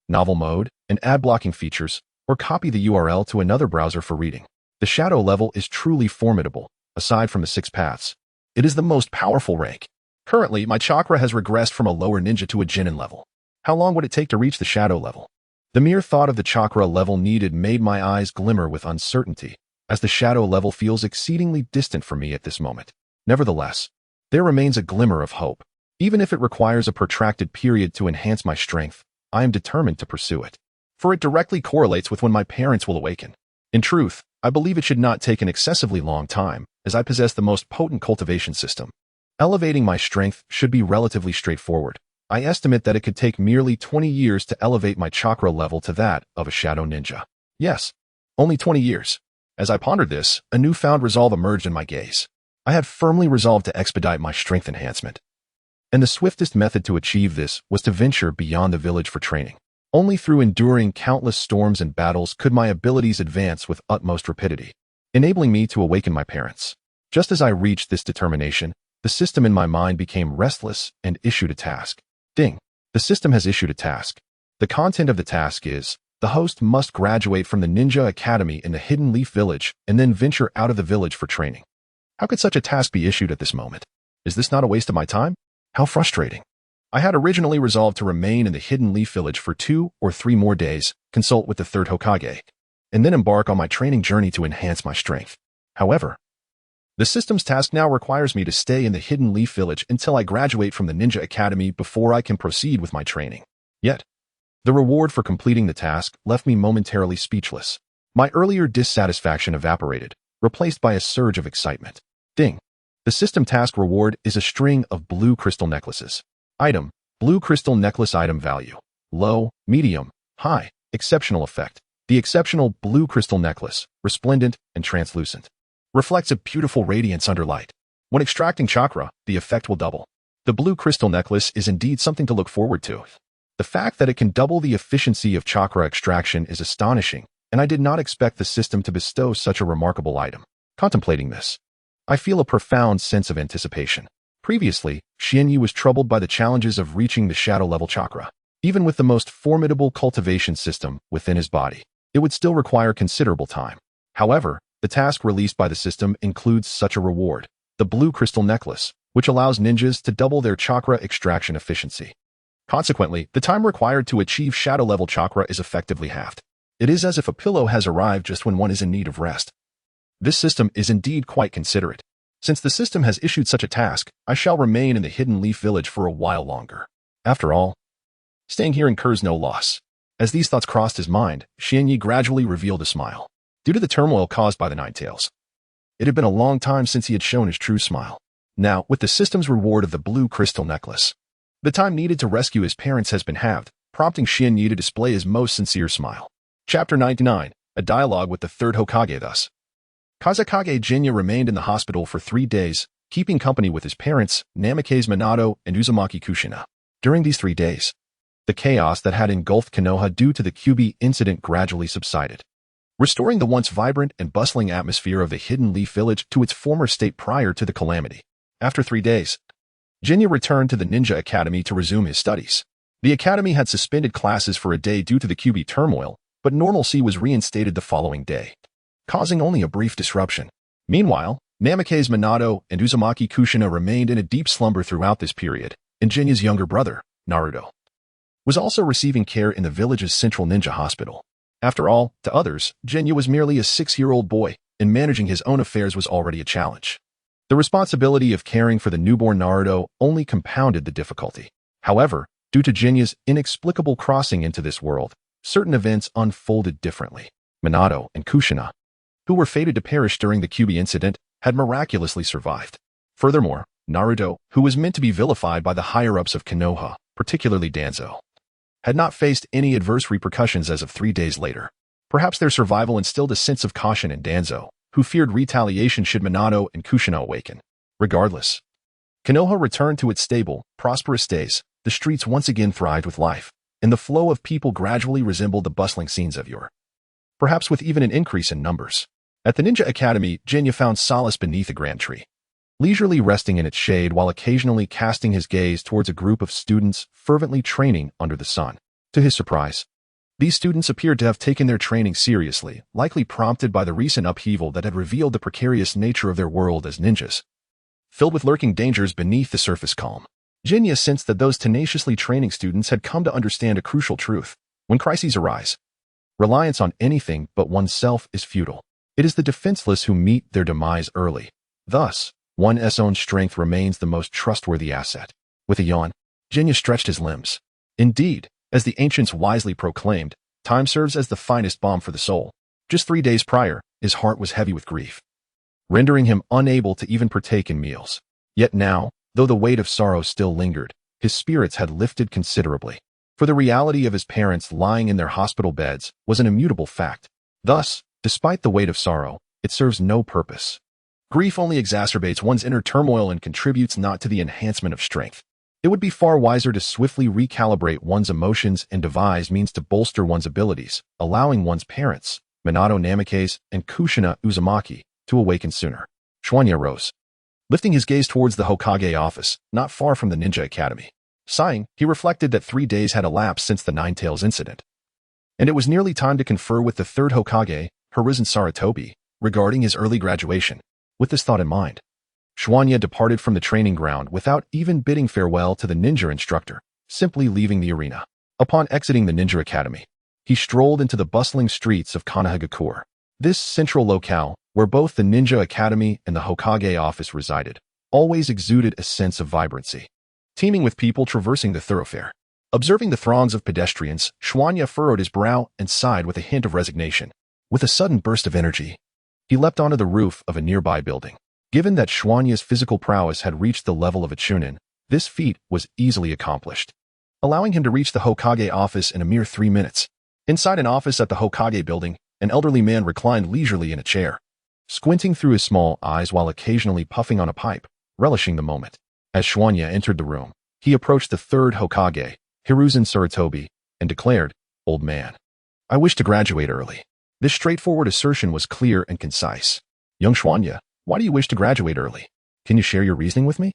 novel mode, and ad blocking features, or copy the URL to another browser for reading. The shadow level is truly formidable. Aside from the 6 paths, it is the most powerful rank. Currently, my chakra has regressed from a lower ninja to a genin level. How long would it take to reach the shadow level? The mere thought of the chakra level needed made my eyes glimmer with uncertainty, as the shadow level feels exceedingly distant from me at this moment. Nevertheless, there remains a glimmer of hope. Even if it requires a protracted period to enhance my strength, I am determined to pursue it. For it directly correlates with when my parents will awaken. In truth, I believe it should not take an excessively long time, as I possess the most potent cultivation system. Elevating my strength should be relatively straightforward. I estimate that it could take merely 20 years to elevate my chakra level to that of a shadow ninja. Yes, only 20 years. As I pondered this, a newfound resolve emerged in my gaze. I had firmly resolved to expedite my strength enhancement. And the swiftest method to achieve this was to venture beyond the village for training. Only through enduring countless storms and battles could my abilities advance with utmost rapidity, enabling me to awaken my parents. Just as I reached this determination, the system in my mind became restless and issued a task. Ding. The system has issued a task. The content of the task is, the host must graduate from the Ninja Academy in the Hidden Leaf Village and then venture out of the village for training. How could such a task be issued at this moment? Is this not a waste of my time? How frustrating. I had originally resolved to remain in the Hidden Leaf Village for 2 or 3 more days, consult with the third Hokage, and then embark on my training journey to enhance my strength. However, the system's task now requires me to stay in the Hidden Leaf Village until I graduate from the Ninja Academy before I can proceed with my training. Yet, the reward for completing the task left me momentarily speechless. My earlier dissatisfaction evaporated, replaced by a surge of excitement. Ding! The system task reward is a string of blue crystal necklaces. Item: blue crystal necklace. Item value: low, medium, high. Exceptional effect: the exceptional blue crystal necklace, resplendent and translucent, reflects a beautiful radiance under light. When extracting chakra, the effect will double. The blue crystal necklace is indeed something to look forward to. The fact that it can double the efficiency of chakra extraction is astonishing, and I did not expect the system to bestow such a remarkable item. Contemplating this, I feel a profound sense of anticipation. Previously, Xianyi was troubled by the challenges of reaching the shadow-level chakra. Even with the most formidable cultivation system within his body, it would still require considerable time. However, the task released by the system includes such a reward: the blue crystal necklace, which allows ninjas to double their chakra extraction efficiency. Consequently, the time required to achieve shadow-level chakra is effectively halved. It is as if a pillow has arrived just when one is in need of rest. This system is indeed quite considerate. Since the system has issued such a task, I shall remain in the Hidden Leaf Village for a while longer. After all, staying here incurs no loss. As these thoughts crossed his mind, Xianyi gradually revealed a smile. Due to the turmoil caused by the Nine Tails, it had been a long time since he had shown his true smile. Now, with the system's reward of the blue crystal necklace, the time needed to rescue his parents has been halved, prompting Xianyi to display his most sincere smile. Chapter 99. A dialogue with the third Hokage. Thus, Kazekage Jinya remained in the hospital for 3 days, keeping company with his parents, Namikaze Minato and Uzumaki Kushina. During these 3 days, the chaos that had engulfed Konoha due to the QB incident gradually subsided, restoring the once vibrant and bustling atmosphere of the Hidden Leaf Village to its former state prior to the calamity. After 3 days, Jinya returned to the Ninja Academy to resume his studies. The academy had suspended classes for a day due to the QB turmoil, but normalcy was reinstated the following day, causing only a brief disruption. Meanwhile, Namikaze Minato and Uzumaki Kushina remained in a deep slumber throughout this period, and Jinya's younger brother, Naruto, was also receiving care in the village's central ninja hospital. After all, to others, Jinya was merely a 6-year-old boy, and managing his own affairs was already a challenge. The responsibility of caring for the newborn Naruto only compounded the difficulty. However, due to Jinya's inexplicable crossing into this world, certain events unfolded differently. Minato and Kushina, who were fated to perish during the QB incident, had miraculously survived. Furthermore, Naruto, who was meant to be vilified by the higher-ups of Konoha, particularly Danzo, had not faced any adverse repercussions as of 3 days later. Perhaps their survival instilled a sense of caution in Danzo, who feared retaliation should Minato and Kushina awaken. Regardless, Konoha returned to its stable, prosperous days. The streets once again thrived with life, and the flow of people gradually resembled the bustling scenes of yore, perhaps with even an increase in numbers. At the Ninja Academy, Jinya found solace beneath a grand tree, leisurely resting in its shade while occasionally casting his gaze towards a group of students fervently training under the sun. To his surprise, these students appeared to have taken their training seriously, likely prompted by the recent upheaval that had revealed the precarious nature of their world as ninjas, filled with lurking dangers beneath the surface calm. Jinya sensed that those tenaciously training students had come to understand a crucial truth. When crises arise, reliance on anything but oneself is futile. It is the defenseless who meet their demise early. Thus, one's own strength remains the most trustworthy asset. With a yawn, Jinya stretched his limbs. Indeed, as the ancients wisely proclaimed, time serves as the finest balm for the soul. Just 3 days prior, his heart was heavy with grief, rendering him unable to even partake in meals. Yet now, though the weight of sorrow still lingered, his spirits had lifted considerably, for the reality of his parents lying in their hospital beds was an immutable fact. Thus, despite the weight of sorrow, it serves no purpose. Grief only exacerbates one's inner turmoil and contributes not to the enhancement of strength. It would be far wiser to swiftly recalibrate one's emotions and devise means to bolster one's abilities, allowing one's parents, Minato Namikaze and Kushina Uzumaki, to awaken sooner. Xianyi rose, lifting his gaze towards the Hokage office, not far from the Ninja Academy. Sighing, he reflected that 3 days had elapsed since the Nine Tails incident, and it was nearly time to confer with the third Hokage, Hiruzen Sarutobi, regarding his early graduation. With this thought in mind, Xianyi departed from the training ground without even bidding farewell to the ninja instructor, simply leaving the arena. Upon exiting the Ninja Academy, he strolled into the bustling streets of Konohagakure. This central locale, where both the Ninja Academy and the Hokage office resided, always exuded a sense of vibrancy, teeming with people traversing the thoroughfare. Observing the throngs of pedestrians, Xuanya furrowed his brow and sighed with a hint of resignation. With a sudden burst of energy, he leapt onto the roof of a nearby building. Given that Xuanya's physical prowess had reached the level of a chunin, this feat was easily accomplished, allowing him to reach the Hokage office in a mere 3 minutes. Inside an office at the Hokage building, an elderly man reclined leisurely in a chair, squinting through his small eyes while occasionally puffing on a pipe, relishing the moment. As Xuanya entered the room, he approached the third Hokage, Hiruzen Sarutobi, and declared, "Old man, I wish to graduate early." This straightforward assertion was clear and concise. "Young Xuanya, why do you wish to graduate early? Can you share your reasoning with me?"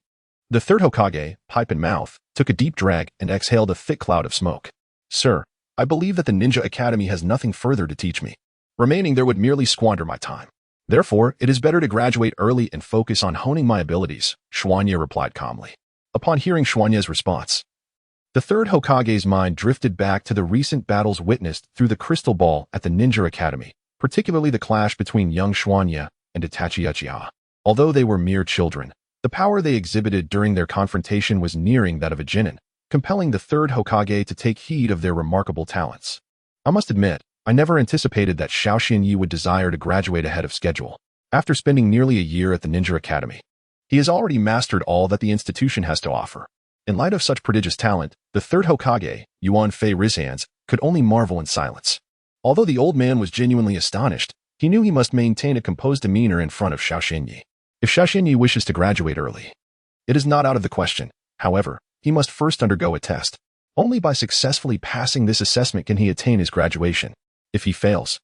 The third Hokage, pipe in mouth, took a deep drag and exhaled a thick cloud of smoke. "Sir, I believe that the Ninja Academy has nothing further to teach me. Remaining there would merely squander my time. Therefore, it is better to graduate early and focus on honing my abilities," Xuanya replied calmly. Upon hearing Xuanya's response, the third Hokage's mind drifted back to the recent battles witnessed through the crystal ball at the Ninja Academy, particularly the clash between young Xuanya and Itachi Uchiha. Although they were mere children, the power they exhibited during their confrontation was nearing that of a genin, compelling the third Hokage to take heed of their remarkable talents. "I must admit, I never anticipated that Xiao Xinyi would desire to graduate ahead of schedule. After spending nearly a year at the Ninja Academy, he has already mastered all that the institution has to offer." In light of such prodigious talent, the third Hokage, Yuan Fei Rizhands, could only marvel in silence. Although the old man was genuinely astonished, he knew he must maintain a composed demeanor in front of Xiao Xinyi. If Xiao Xinyi wishes to graduate early, it is not out of the question. However, he must first undergo a test. Only by successfully passing this assessment can he attain his graduation. If he fails,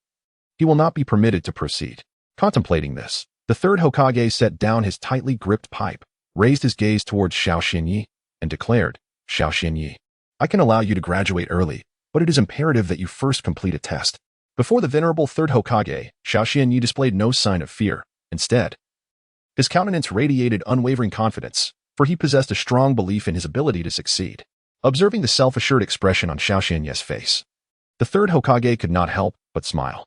he will not be permitted to proceed. Contemplating this, the third Hokage set down his tightly gripped pipe, raised his gaze towards Xiao Xinyi, and declared, "Xiao Xinyi, I can allow you to graduate early, but it is imperative that you first complete a test." Before the venerable third Hokage, Xiao Xinyi displayed no sign of fear. Instead, his countenance radiated unwavering confidence, for he possessed a strong belief in his ability to succeed. Observing the self-assured expression on Xiao Xinyi's face, the third Hokage could not help but smile.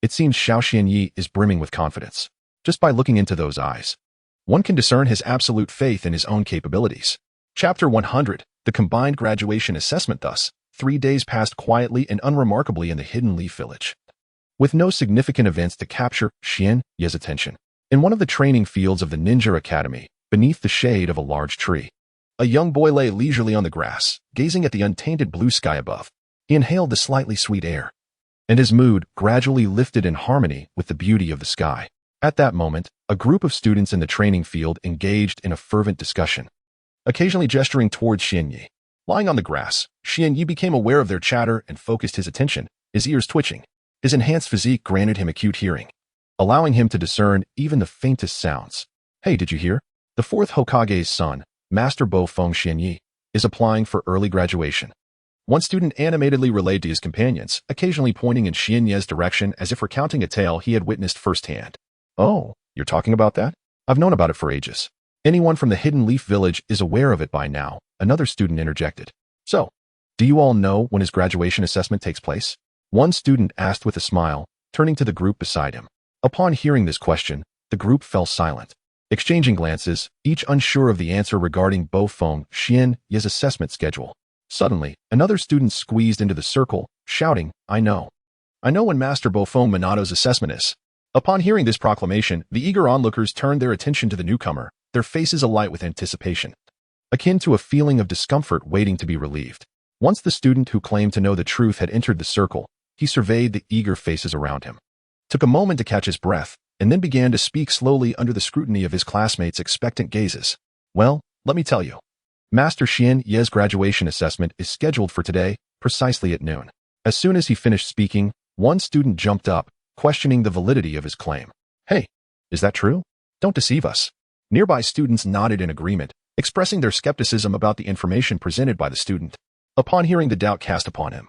It seems Xiao Xinyi is brimming with confidence. Just by looking into those eyes, one can discern his absolute faith in his own capabilities. Chapter 100, the combined graduation assessment. Thus, 3 days passed quietly and unremarkably in the Hidden Leaf Village, with no significant events to capture Xianye's attention. In one of the training fields of the Ninja Academy, beneath the shade of a large tree, a young boy lay leisurely on the grass, gazing at the untainted blue sky above. He inhaled the slightly sweet air, and his mood gradually lifted in harmony with the beauty of the sky. At that moment, a group of students in the training field engaged in a fervent discussion, occasionally gesturing towards Xianyi. Lying on the grass, Xianyi became aware of their chatter and focused his attention, his ears twitching. His enhanced physique granted him acute hearing, allowing him to discern even the faintest sounds. "Hey, did you hear? The fourth Hokage's son, Master Bofeng Xianyi, is applying for early graduation." One student animatedly relayed to his companions, occasionally pointing in Xianye's direction as if recounting a tale he had witnessed firsthand. "Oh, you're talking about that? I've known about it for ages. Anyone from the Hidden Leaf Village is aware of it by now," another student interjected. "So, do you all know when his graduation assessment takes place?" One student asked with a smile, turning to the group beside him. Upon hearing this question, the group fell silent, exchanging glances, each unsure of the answer regarding Bofeng Xianye's assessment schedule. Suddenly, another student squeezed into the circle, shouting, "I know. I know when Master Bofeng Minato's assessment is." Upon hearing this proclamation, the eager onlookers turned their attention to the newcomer, their faces alight with anticipation, akin to a feeling of discomfort waiting to be relieved. Once the student who claimed to know the truth had entered the circle, he surveyed the eager faces around him, took a moment to catch his breath, and then began to speak slowly under the scrutiny of his classmates' expectant gazes. "Well, let me tell you. Master Xianye's graduation assessment is scheduled for today, precisely at noon." As soon as he finished speaking, one student jumped up, questioning the validity of his claim. "Hey, is that true? Don't deceive us." Nearby students nodded in agreement, expressing their skepticism about the information presented by the student. Upon hearing the doubt cast upon him,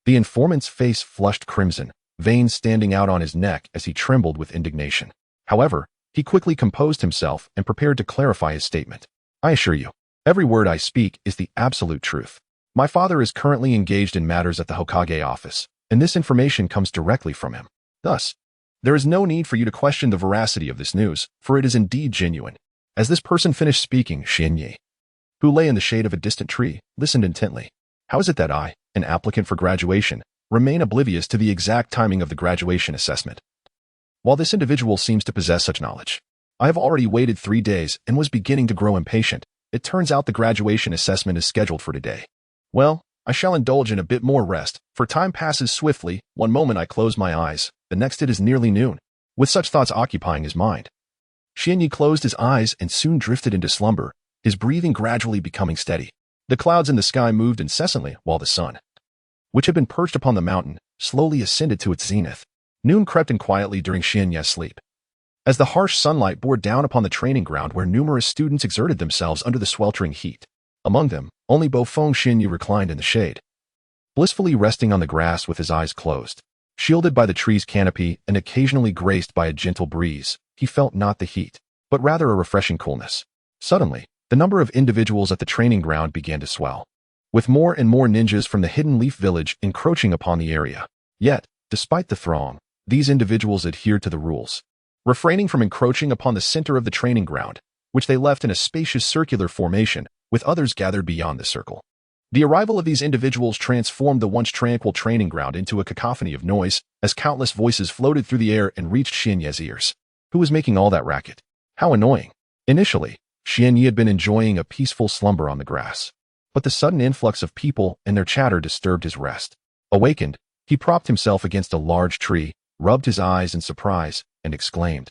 the informant's face flushed crimson, veins standing out on his neck as he trembled with indignation. However, he quickly composed himself and prepared to clarify his statement. "I assure you, every word I speak is the absolute truth. My father is currently engaged in matters at the Hokage office, and this information comes directly from him. Thus, There is no need for you to question the veracity of this news, for it is indeed genuine. As this person finished speaking, Xianyi, who lay in the shade of a distant tree, listened intently. How is it that I, an applicant for graduation, remain oblivious to the exact timing of the graduation assessment? While this individual seems to possess such knowledge, I have already waited 3 days and was beginning to grow impatient. It turns out the graduation assessment is scheduled for today. Well, I shall indulge in a bit more rest, for time passes swiftly. One moment I close my eyes, the next it is nearly noon. With such thoughts occupying his mind, Xianyi closed his eyes and soon drifted into slumber, his breathing gradually becoming steady. The clouds in the sky moved incessantly while the sun, which had been perched upon the mountain, slowly ascended to its zenith. Noon crept in quietly during Xianyi's sleep. As the harsh sunlight bore down upon the training ground where numerous students exerted themselves under the sweltering heat. Among them, only Bofeng Xianyi reclined in the shade, blissfully resting on the grass with his eyes closed. Shielded by the tree's canopy and occasionally graced by a gentle breeze, he felt not the heat, but rather a refreshing coolness. Suddenly, the number of individuals at the training ground began to swell, with more and more ninjas from the Hidden Leaf Village encroaching upon the area. Yet, despite the throng, these individuals adhered to the rules, refraining from encroaching upon the center of the training ground, which they left in a spacious circular formation, with others gathered beyond the circle. The arrival of these individuals transformed the once tranquil training ground into a cacophony of noise, as countless voices floated through the air and reached Xianyi's ears. Who was making all that racket? How annoying. Initially, Xianyi had been enjoying a peaceful slumber on the grass, but the sudden influx of people and their chatter disturbed his rest. Awakened, he propped himself against a large tree, rubbed his eyes in surprise, and exclaimed,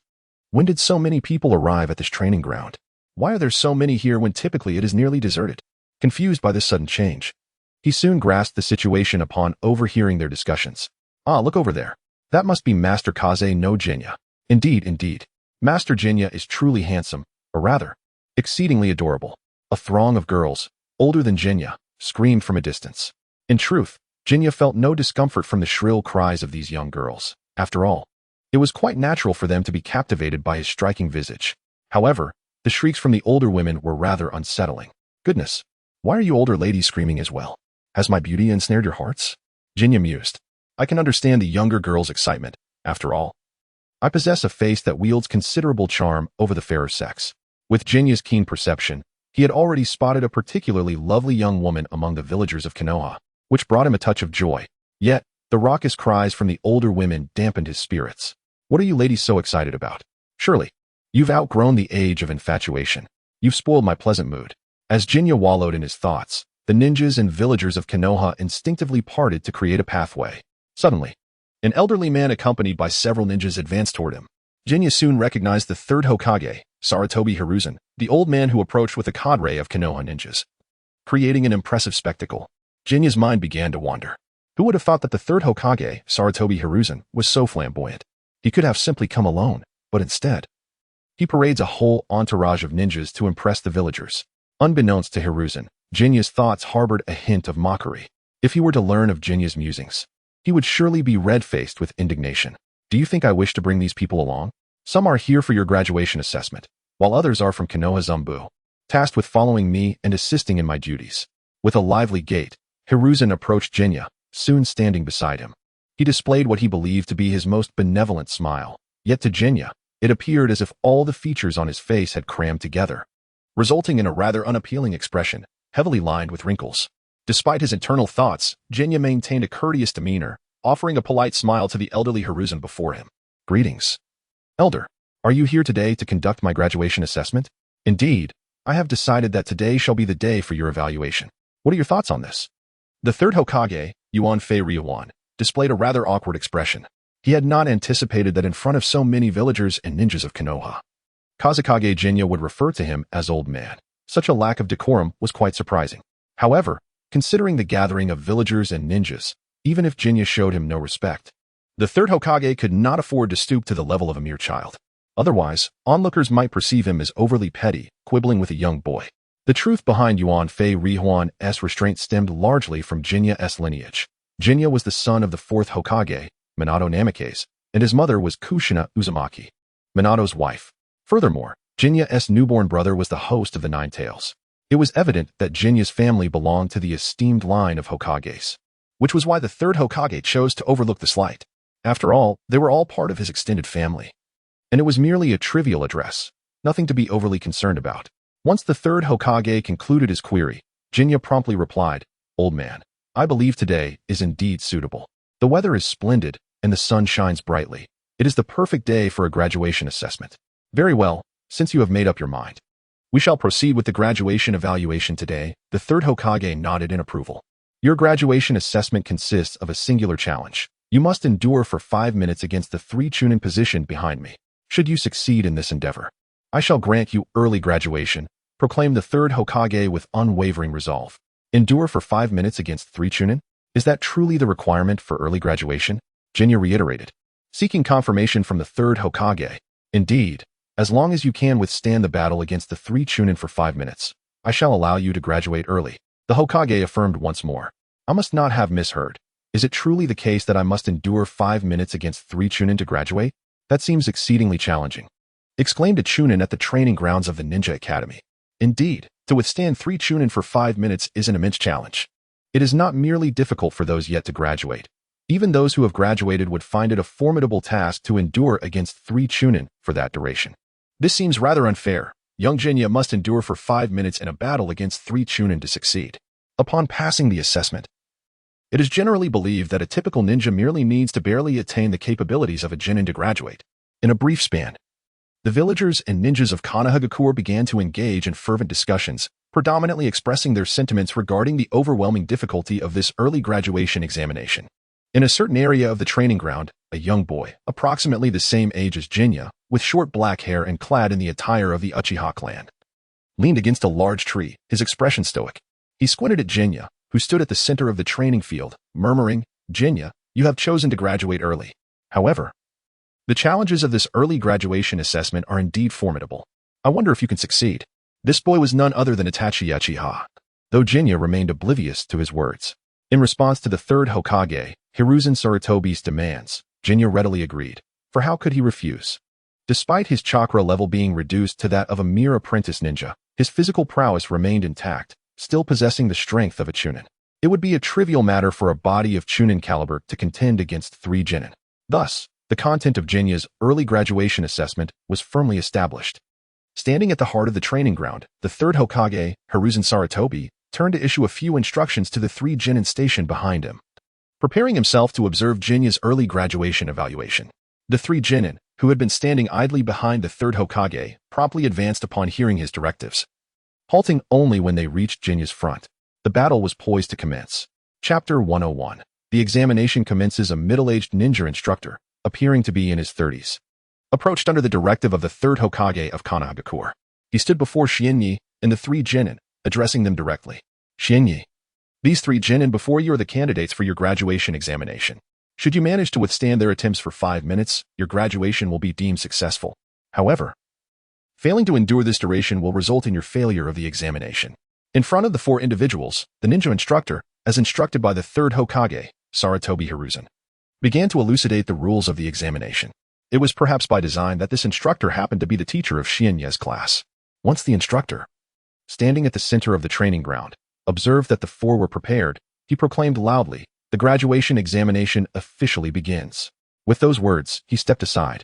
"When did so many people arrive at this training ground? Why are there so many here when typically it is nearly deserted?" Confused by this sudden change, he soon grasped the situation upon overhearing their discussions. "Ah, look over there. That must be Master Kaze no Jinya. Indeed. Master Jinya is truly handsome, or rather, exceedingly adorable." A throng of girls, older than Jinya, screamed from a distance. In truth, Jinya felt no discomfort from the shrill cries of these young girls. After all, it was quite natural for them to be captivated by his striking visage. However, the shrieks from the older women were rather unsettling. "Goodness, why are you older ladies screaming as well? Has my beauty ensnared your hearts?" Jinya mused. "I can understand the younger girl's excitement. After all, I possess a face that wields considerable charm over the fairer sex." With Jinya's keen perception, he had already spotted a particularly lovely young woman among the villagers of Konoha, which brought him a touch of joy. Yet, the raucous cries from the older women dampened his spirits. "What are you ladies so excited about? Surely, you've outgrown the age of infatuation. You've spoiled my pleasant mood." As Jinya wallowed in his thoughts, the ninjas and villagers of Konoha instinctively parted to create a pathway. Suddenly, an elderly man accompanied by several ninjas advanced toward him. Jinya soon recognized the third Hokage, Sarutobi Hiruzen, the old man who approached with a cadre of Konoha ninjas, creating an impressive spectacle. Jinya's mind began to wander. Who would have thought that the third Hokage, Sarutobi Hiruzen, was so flamboyant? He could have simply come alone, but instead, he parades a whole entourage of ninjas to impress the villagers. Unbeknownst to Hiruzen, Jinya's thoughts harbored a hint of mockery. If he were to learn of Jinya's musings, he would surely be red-faced with indignation. "Do you think I wish to bring these people along? Some are here for your graduation assessment, while others are from Konoha Zumbu, tasked with following me and assisting in my duties." With a lively gait, Hiruzen approached Jinya, soon standing beside him. He displayed what he believed to be his most benevolent smile, yet to Jinya, it appeared as if all the features on his face had crammed together, resulting in a rather unappealing expression, heavily lined with wrinkles. Despite his internal thoughts, Jinya maintained a courteous demeanor, offering a polite smile to the elderly Hiruzen before him. "Greetings. Elder, are you here today to conduct my graduation assessment?" "Indeed, I have decided that today shall be the day for your evaluation. What are your thoughts on this?" The third Hokage, Yuan Fei Ryuan, displayed a rather awkward expression. He had not anticipated that in front of so many villagers and ninjas of Konoha, Kazekage Jinya would refer to him as old man. Such a lack of decorum was quite surprising. However, considering the gathering of villagers and ninjas, even if Jinya showed him no respect, the third Hokage could not afford to stoop to the level of a mere child. Otherwise, onlookers might perceive him as overly petty, quibbling with a young boy. The truth behind Yuan Fei Ryuan's restraint stemmed largely from Jinya's lineage. Jinya was the son of the fourth Hokage, Minato Namikaze, and his mother was Kushina Uzumaki, Minato's wife. Furthermore, Jinya's newborn brother was the host of the Nine Tails. It was evident that Jinya's family belonged to the esteemed line of Hokages, which was why the third Hokage chose to overlook the slight. After all, they were all part of his extended family. And it was merely a trivial address, nothing to be overly concerned about. Once the third Hokage concluded his query, Jinya promptly replied, "Old man, I believe today is indeed suitable. The weather is splendid, and the sun shines brightly. It is the perfect day for a graduation assessment. Very well, since you have made up your mind. We shall proceed with the graduation evaluation today." The third Hokage nodded in approval. "Your graduation assessment consists of a singular challenge. You must endure for 5 minutes against the 3 Chunin positioned behind me. Should you succeed in this endeavor, I shall grant you early graduation," proclaimed the third Hokage with unwavering resolve. Endure for 5 minutes against 3 Chunin? Is that truly the requirement for early graduation? Jinya reiterated, seeking confirmation from the third Hokage. "Indeed, as long as you can withstand the battle against the 3 Chunin for 5 minutes, I shall allow you to graduate early," the Hokage affirmed once more. "I must not have misheard. Is it truly the case that I must endure 5 minutes against 3 Chunin to graduate? That seems exceedingly challenging," exclaimed a Chunin at the training grounds of the Ninja Academy. "Indeed, to withstand 3 Chunin for 5 minutes is an immense challenge. It is not merely difficult for those yet to graduate. Even those who have graduated would find it a formidable task to endure against 3 Chunin for that duration. This seems rather unfair. Young Jinya must endure for 5 minutes in a battle against 3 Chunin to succeed." Upon passing the assessment, it is generally believed that a typical ninja merely needs to barely attain the capabilities of a genin to graduate. In a brief span, the villagers and ninjas of Konohagakure began to engage in fervent discussions, predominantly expressing their sentiments regarding the overwhelming difficulty of this early graduation examination. In a certain area of the training ground, a young boy, approximately the same age as Jinya, with short black hair and clad in the attire of the Uchiha clan, leaned against a large tree, his expression stoic. He squinted at Jinya, who stood at the center of the training field, murmuring, "Jinya, you have chosen to graduate early. However, the challenges of this early graduation assessment are indeed formidable. I wonder if you can succeed." This boy was none other than Itachi Uchiha, though Jinya remained oblivious to his words. In response to the third Hokage, Hiruzen Sarutobi's demands, Jinya readily agreed, for how could he refuse? Despite his chakra level being reduced to that of a mere apprentice ninja, his physical prowess remained intact, still possessing the strength of a Chunin. It would be a trivial matter for a body of Chunin caliber to contend against 3 Genin. Thus, the content of Jinya's early graduation assessment was firmly established. Standing at the heart of the training ground, the third Hokage, Hiruzen Sarutobi, turned to issue a few instructions to the 3 Genin stationed behind him, preparing himself to observe Jinya's early graduation evaluation. The 3 Genin, who had been standing idly behind the third Hokage, promptly advanced upon hearing his directives, halting only when they reached Jinya's front. The battle was poised to commence. Chapter 101. The examination commences. A middle-aged ninja instructor, appearing to be in his 30s, approached under the directive of the third Hokage of Konohagakure. He stood before Xianyi and the 3 Genin, addressing them directly. "Xianyi, these 3 Genin before you are the candidates for your graduation examination. Should you manage to withstand their attempts for 5 minutes, your graduation will be deemed successful. However, failing to endure this duration will result in your failure of the examination." In front of the 4 individuals, the ninja instructor, as instructed by the third Hokage, Sarutobi Hiruzen, began to elucidate the rules of the examination. It was perhaps by design that this instructor happened to be the teacher of Xianye's class. Once the instructor, standing at the center of the training ground, observed that the 4 were prepared, he proclaimed loudly, "The graduation examination officially begins." With those words, he stepped aside,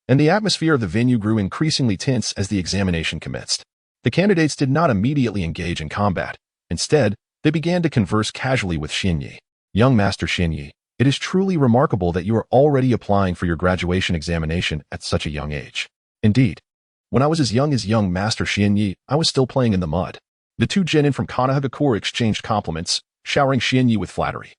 and the atmosphere of the venue grew increasingly tense as the examination commenced. The candidates did not immediately engage in combat. Instead, they began to converse casually with Xianyi. "Young Master Xianyi, it is truly remarkable that you are already applying for your graduation examination at such a young age. Indeed, when I was as young as young Master Xianyi, I was still playing in the mud." The 2 Genin from Konohagakure exchanged compliments, showering Xianyi with flattery.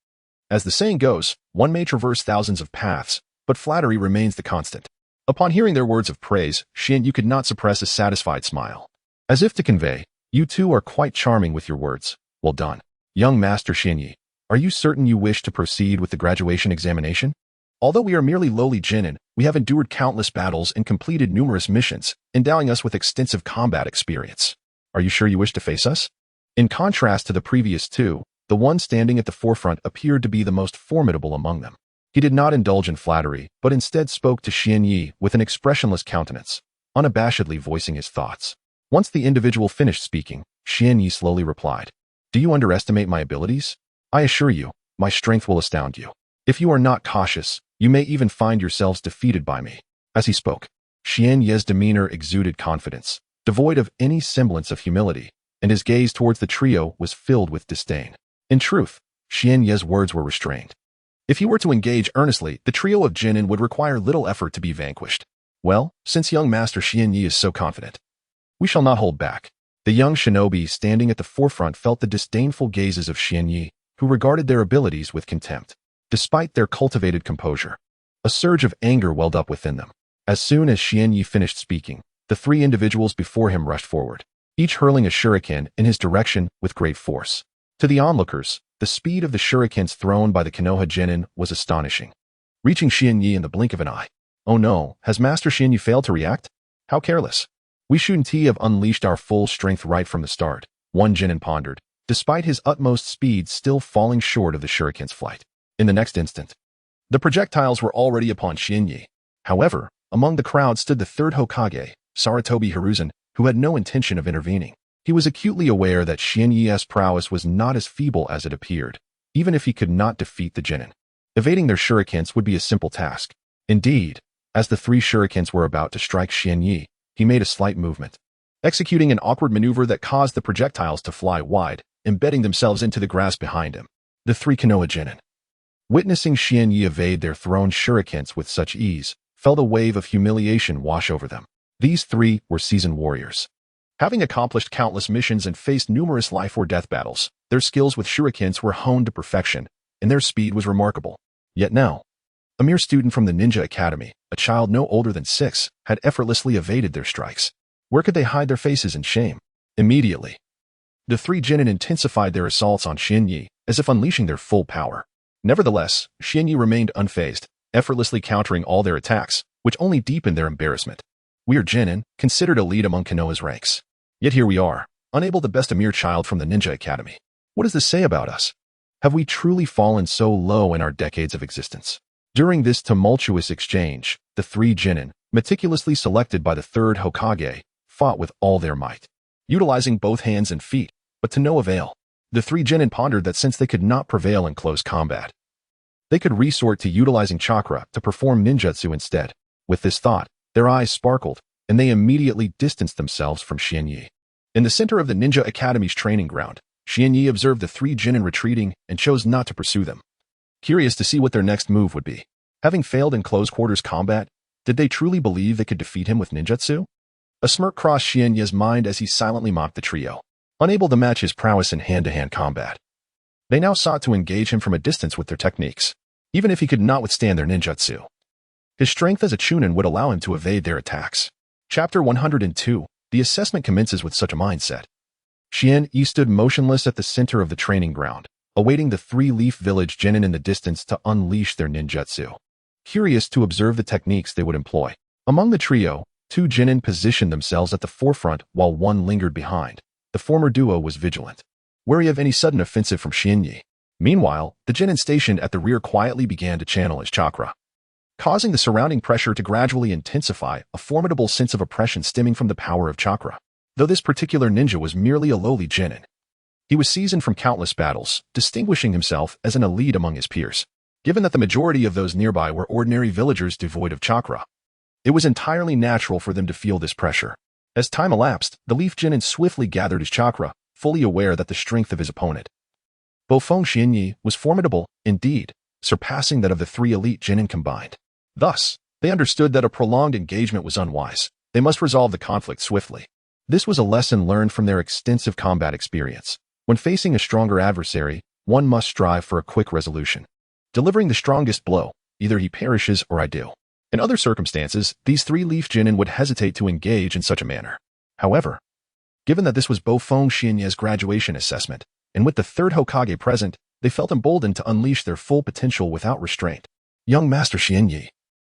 As the saying goes, one may traverse thousands of paths, but flattery remains the constant. Upon hearing their words of praise, Xianyi could not suppress a satisfied smile, as if to convey, "You two are quite charming with your words. Well done. Young Master Xianyi, are you certain you wish to proceed with the graduation examination? Although we are merely lowly genin, we have endured countless battles and completed numerous missions, endowing us with extensive combat experience. Are you sure you wish to face us?" In contrast to the previous 2, the one standing at the forefront appeared to be the most formidable among them. He did not indulge in flattery, but instead spoke to Xianyi with an expressionless countenance, unabashedly voicing his thoughts. Once the individual finished speaking, Xianyi slowly replied, "Do you underestimate my abilities? I assure you, my strength will astound you. If you are not cautious, You may even find yourselves defeated by me." As he spoke, Xian Ye's demeanor exuded confidence, devoid of any semblance of humility, and his gaze towards the trio was filled with disdain. In truth, Xian Ye's words were restrained. If he were to engage earnestly, the trio of genin would require little effort to be vanquished. Well, since young Master Xian Yi is so confident, we shall not hold back. The young shinobi standing at the forefront felt the disdainful gazes of Xian Yi, who regarded their abilities with contempt. Despite their cultivated composure, a surge of anger welled up within them. As soon as Xian Yi finished speaking, the three individuals before him rushed forward, each hurling a shuriken in his direction with great force. To the onlookers, the speed of the shurikens thrown by the Konoha genin was astonishing, reaching Xian Yi in the blink of an eye. Oh no, has Master Xian Yi failed to react? How careless. We shouldn't have unleashed our full strength right from the start, one genin pondered, despite his utmost speed still falling short of the shuriken's flight. In the next instant, the projectiles were already upon Xian Yi. However, among the crowd stood the third Hokage, Sarutobi Hiruzen, who had no intention of intervening. He was acutely aware that Xian Yi's prowess was not as feeble as it appeared, even if he could not defeat the genin. Evading their shurikens would be a simple task. Indeed, as the three shurikens were about to strike Xian Yi, he made a slight movement, executing an awkward maneuver that caused the projectiles to fly wide, embedding themselves into the grass behind him. The three Konoha genin, witnessing Xian Yi evade their thrown shurikens with such ease, felt a wave of humiliation wash over them. These three were seasoned warriors. Having accomplished countless missions and faced numerous life or death battles, their skills with shurikens were honed to perfection, and their speed was remarkable. Yet now, a mere student from the Ninja Academy, a child no older than 6, had effortlessly evaded their strikes. Where could they hide their faces in shame? Immediately, the three genin intensified their assaults on Xian Yi, as if unleashing their full power. Nevertheless, Xian Yi remained unfazed, effortlessly countering all their attacks, which only deepened their embarrassment. We are genin, considered elite among Konoha's ranks. Yet here we are, unable to best a mere child from the Ninja Academy. What does this say about us? Have we truly fallen so low in our decades of existence? During this tumultuous exchange, the three genin, meticulously selected by the third Hokage, fought with all their might, utilizing both hands and feet, but to no avail. The three genin pondered that since they could not prevail in close combat, they could resort to utilizing chakra to perform ninjutsu instead. With this thought, their eyes sparkled, and they immediately distanced themselves from Xian Yi. In the center of the Ninja Academy's training ground, Xian Yi observed the three genin retreating and chose not to pursue them. Curious to see what their next move would be. Having failed in close-quarters combat, did they truly believe they could defeat him with ninjutsu? A smirk crossed Xian Yi's mind as he silently mocked the trio, unable to match his prowess in hand-to-hand combat. They now sought to engage him from a distance with their techniques, even if he could not withstand their ninjutsu. His strength as a chunin would allow him to evade their attacks. Chapter 102. The assessment commences with such a mindset. Xian Yi stood motionless at the center of the training ground, awaiting the three-leaf village genin in the distance to unleash their ninjutsu, curious to observe the techniques they would employ. Among the trio, 2 genin positioned themselves at the forefront while 1 lingered behind. The former duo was vigilant, wary of any sudden offensive from Xian Yi. Meanwhile, the genin stationed at the rear quietly began to channel his chakra, causing the surrounding pressure to gradually intensify, a formidable sense of oppression stemming from the power of chakra. Though this particular ninja was merely a lowly genin, he was seasoned from countless battles, distinguishing himself as an elite among his peers. Given that the majority of those nearby were ordinary villagers devoid of chakra, it was entirely natural for them to feel this pressure. As time elapsed, the leaf genin swiftly gathered his chakra, fully aware that the strength of his opponent, Bofeng Xian Yi, was formidable, indeed, surpassing that of the 3 elite genin combined. Thus, they understood that a prolonged engagement was unwise. They must resolve the conflict swiftly. This was a lesson learned from their extensive combat experience. When facing a stronger adversary, one must strive for a quick resolution, delivering the strongest blow. Either he perishes or I do. In other circumstances, these 3-leaf genin would hesitate to engage in such a manner. However, given that this was Bofeng Xian Yi's graduation assessment, and with the 3rd Hokage present, they felt emboldened to unleash their full potential without restraint. Young Master Xian Yi,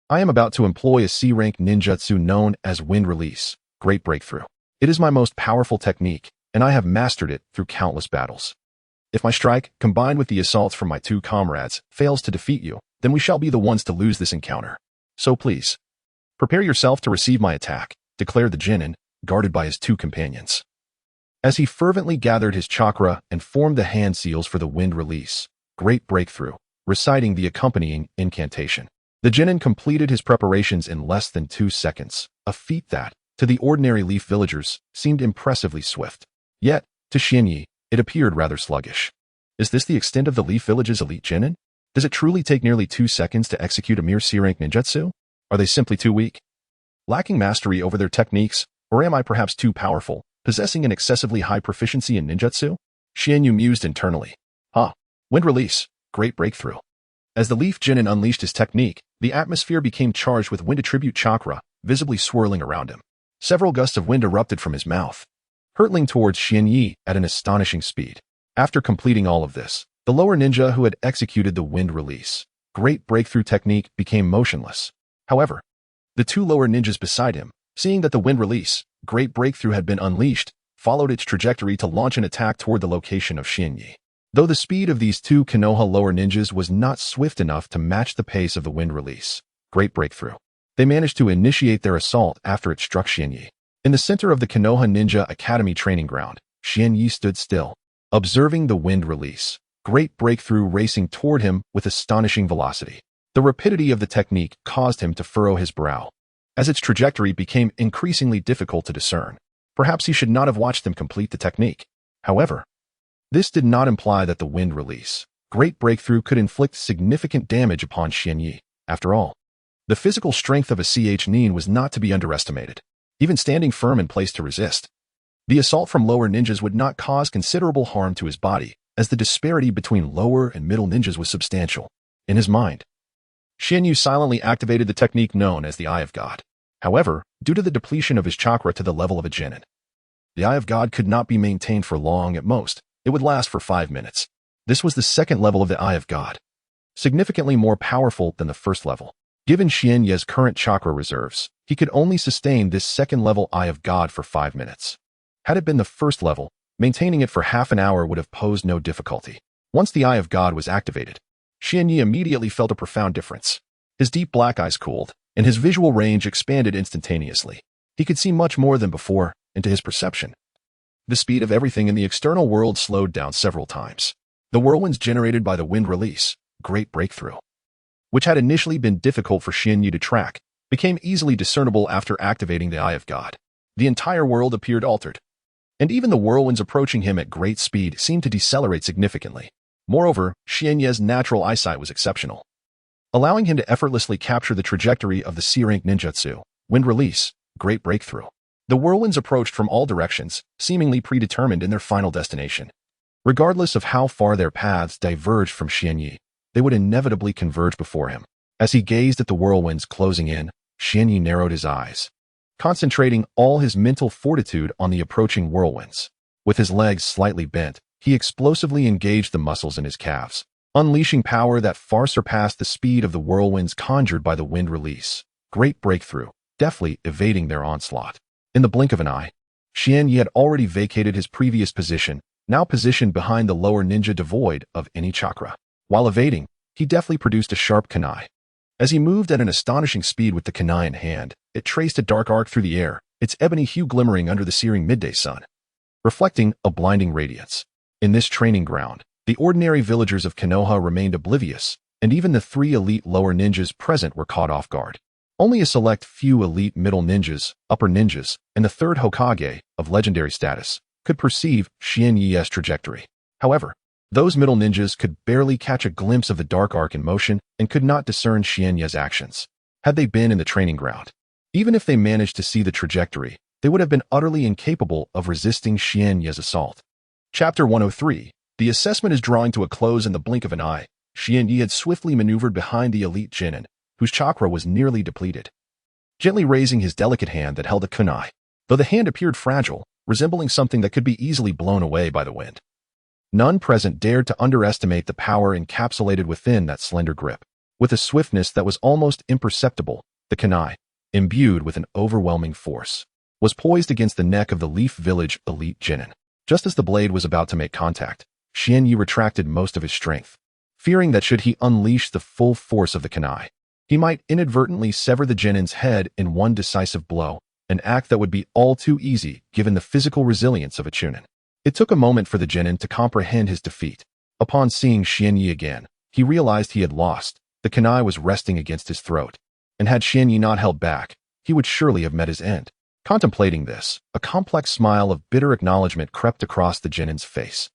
I am about to employ a C-rank ninjutsu known as Wind Release, Great Breakthrough. It is my most powerful technique, and I have mastered it through countless battles. If my strike, combined with the assaults from my 2 comrades, fails to defeat you, then we shall be the ones to lose this encounter. So please, prepare yourself to receive my attack, declared the genin, guarded by his 2 companions. As he fervently gathered his chakra and formed the hand seals for the Wind Release, Great Breakthrough, reciting the accompanying incantation. The genin completed his preparations in less than 2 seconds, a feat that, to the ordinary leaf villagers, seemed impressively swift. Yet, to Xianyi, it appeared rather sluggish. Is this the extent of the leaf village's elite genin? Does it truly take nearly 2 seconds to execute a mere C-rank ninjutsu? Are they simply too weak? Lacking mastery over their techniques, or am I perhaps too powerful, possessing an excessively high proficiency in ninjutsu? Xianyu mused internally. Wind release, great breakthrough. As the leaf genin unleashed his technique, the atmosphere became charged with wind attribute chakra, visibly swirling around him. Several gusts of wind erupted from his mouth, hurtling towards Xianyi at an astonishing speed. After completing all of this, the lower ninja who had executed the wind release, great breakthrough technique became motionless. However, the 2 lower ninjas beside him, seeing that the wind release, great breakthrough had been unleashed, followed its trajectory to launch an attack toward the location of Xianyi. Though the speed of these 2 Konoha lower ninjas was not swift enough to match the pace of the wind release, great breakthrough, they managed to initiate their assault after it struck Xianyi. In the center of the Konoha Ninja Academy training ground, Xianyi stood still, observing the wind release, great breakthrough racing toward him with astonishing velocity. The rapidity of the technique caused him to furrow his brow, as its trajectory became increasingly difficult to discern. Perhaps he should not have watched them complete the technique. However, this did not imply that the wind release, great breakthrough could inflict significant damage upon Xianyi. After all, the physical strength of a nin was not to be underestimated, even standing firm in place to resist. The assault from lower ninjas would not cause considerable harm to his body, as the disparity between lower and middle ninjas was substantial. In his mind, Xianyu silently activated the technique known as the Eye of God. However, due to the depletion of his chakra to the level of a genin, the Eye of God could not be maintained for long. At most, it would last for 5 minutes. This was the second level of the Eye of God, significantly more powerful than the first level. Given Xianyi's current chakra reserves, he could only sustain this second-level Eye of God for 5 minutes. Had it been the first level, maintaining it for half an hour would have posed no difficulty. Once the Eye of God was activated, Xianyi immediately felt a profound difference. His deep black eyes cooled, and his visual range expanded instantaneously. He could see much more than before, and to his perception, the speed of everything in the external world slowed down several times. The whirlwinds generated by the wind release, great breakthrough, which had initially been difficult for Xianyu to track, became easily discernible after activating the Eye of God. The entire world appeared altered, and even the whirlwinds approaching him at great speed seemed to decelerate significantly. Moreover, Xianyi's natural eyesight was exceptional, allowing him to effortlessly capture the trajectory of the C-rank ninjutsu, wind release, great breakthrough. The whirlwinds approached from all directions, seemingly predetermined in their final destination. Regardless of how far their paths diverged from Xianyi, they would inevitably converge before him. As he gazed at the whirlwinds closing in, Xianyi narrowed his eyes, concentrating all his mental fortitude on the approaching whirlwinds. With his legs slightly bent, he explosively engaged the muscles in his calves, unleashing power that far surpassed the speed of the whirlwinds conjured by the wind release. Great breakthrough, deftly evading their onslaught. In the blink of an eye, Xianyi had already vacated his previous position, now positioned behind the lower ninja devoid of any chakra. While evading, he deftly produced a sharp kunai. As he moved at an astonishing speed with the kunai in hand, it traced a dark arc through the air, its ebony hue glimmering under the searing midday sun, reflecting a blinding radiance. In this training ground, the ordinary villagers of Konoha remained oblivious, and even the 3 elite lower ninjas present were caught off guard. Only a select few elite middle ninjas, upper ninjas, and the 3rd Hokage, of legendary status, could perceive Xianyi's trajectory. However, those middle ninjas could barely catch a glimpse of the dark arc in motion and could not discern Xianyi's actions. Had they been in the training ground, even if they managed to see the trajectory, they would have been utterly incapable of resisting Xianyi's assault. Chapter 103. The assessment is drawing to a close in the blink of an eye. Xianyi had swiftly maneuvered behind the elite genin, whose chakra was nearly depleted, gently raising his delicate hand that held a kunai. Though the hand appeared fragile, resembling something that could be easily blown away by the wind, none present dared to underestimate the power encapsulated within that slender grip. With a swiftness that was almost imperceptible, the kunai, imbued with an overwhelming force, was poised against the neck of the Leaf Village elite genin. Just as the blade was about to make contact, Xianyi retracted most of his strength, fearing that should he unleash the full force of the kunai, he might inadvertently sever the genin's head in one decisive blow, an act that would be all too easy given the physical resilience of a chunin. It took a moment for the genin to comprehend his defeat. Upon seeing Xianyi again, he realized he had lost, The kunai was resting against his throat, and had Xianyi not held back, he would surely have met his end. Contemplating this, a complex smile of bitter acknowledgement crept across the genin's face.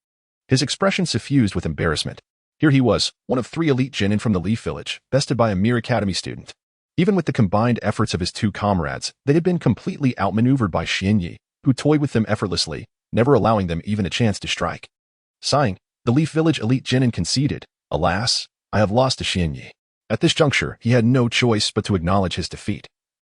His expression suffused with embarrassment. Here he was, one of 3 elite genin from the Leaf Village, bested by a mere academy student. Even with the combined efforts of his 2 comrades, they had been completely outmaneuvered by Xianyi, who toyed with them effortlessly, never allowing them even a chance to strike. Sighing, the Leaf Village elite genin conceded, "Alas, I have lost to Xianyi." At this juncture, he had no choice but to acknowledge his defeat.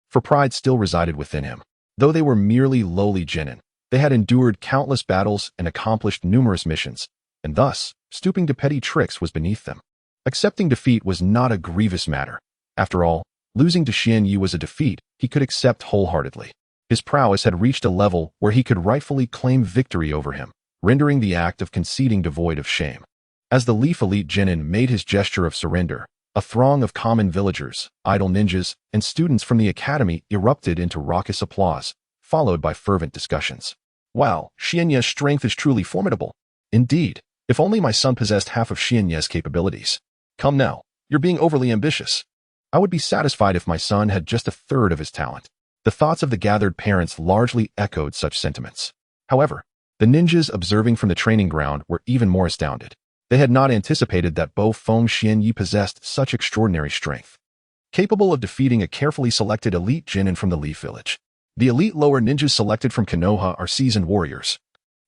For pride still resided within him. Though they were merely lowly genin, they had endured countless battles and accomplished numerous missions, and thus, stooping to petty tricks was beneath them. Accepting defeat was not a grievous matter. After all, losing to Xianyi was a defeat he could accept wholeheartedly. His prowess had reached a level where he could rightfully claim victory over him, rendering the act of conceding devoid of shame. As the Leaf Elite genin made his gesture of surrender, a throng of common villagers, idle ninjas, and students from the academy erupted into raucous applause, followed by fervent discussions. "Wow, Xianye's strength is truly formidable. Indeed, if only my son possessed half of Xianye's capabilities. Come now, you're being overly ambitious. I would be satisfied if my son had just 1/3 of his talent." The thoughts of the gathered parents largely echoed such sentiments. However, the ninjas observing from the training ground were even more astounded. They had not anticipated that Bo Feng Xianyi possessed such extraordinary strength. Capable of defeating a carefully selected elite genin from the Leaf Village. The elite lower ninjas selected from Konoha are seasoned warriors,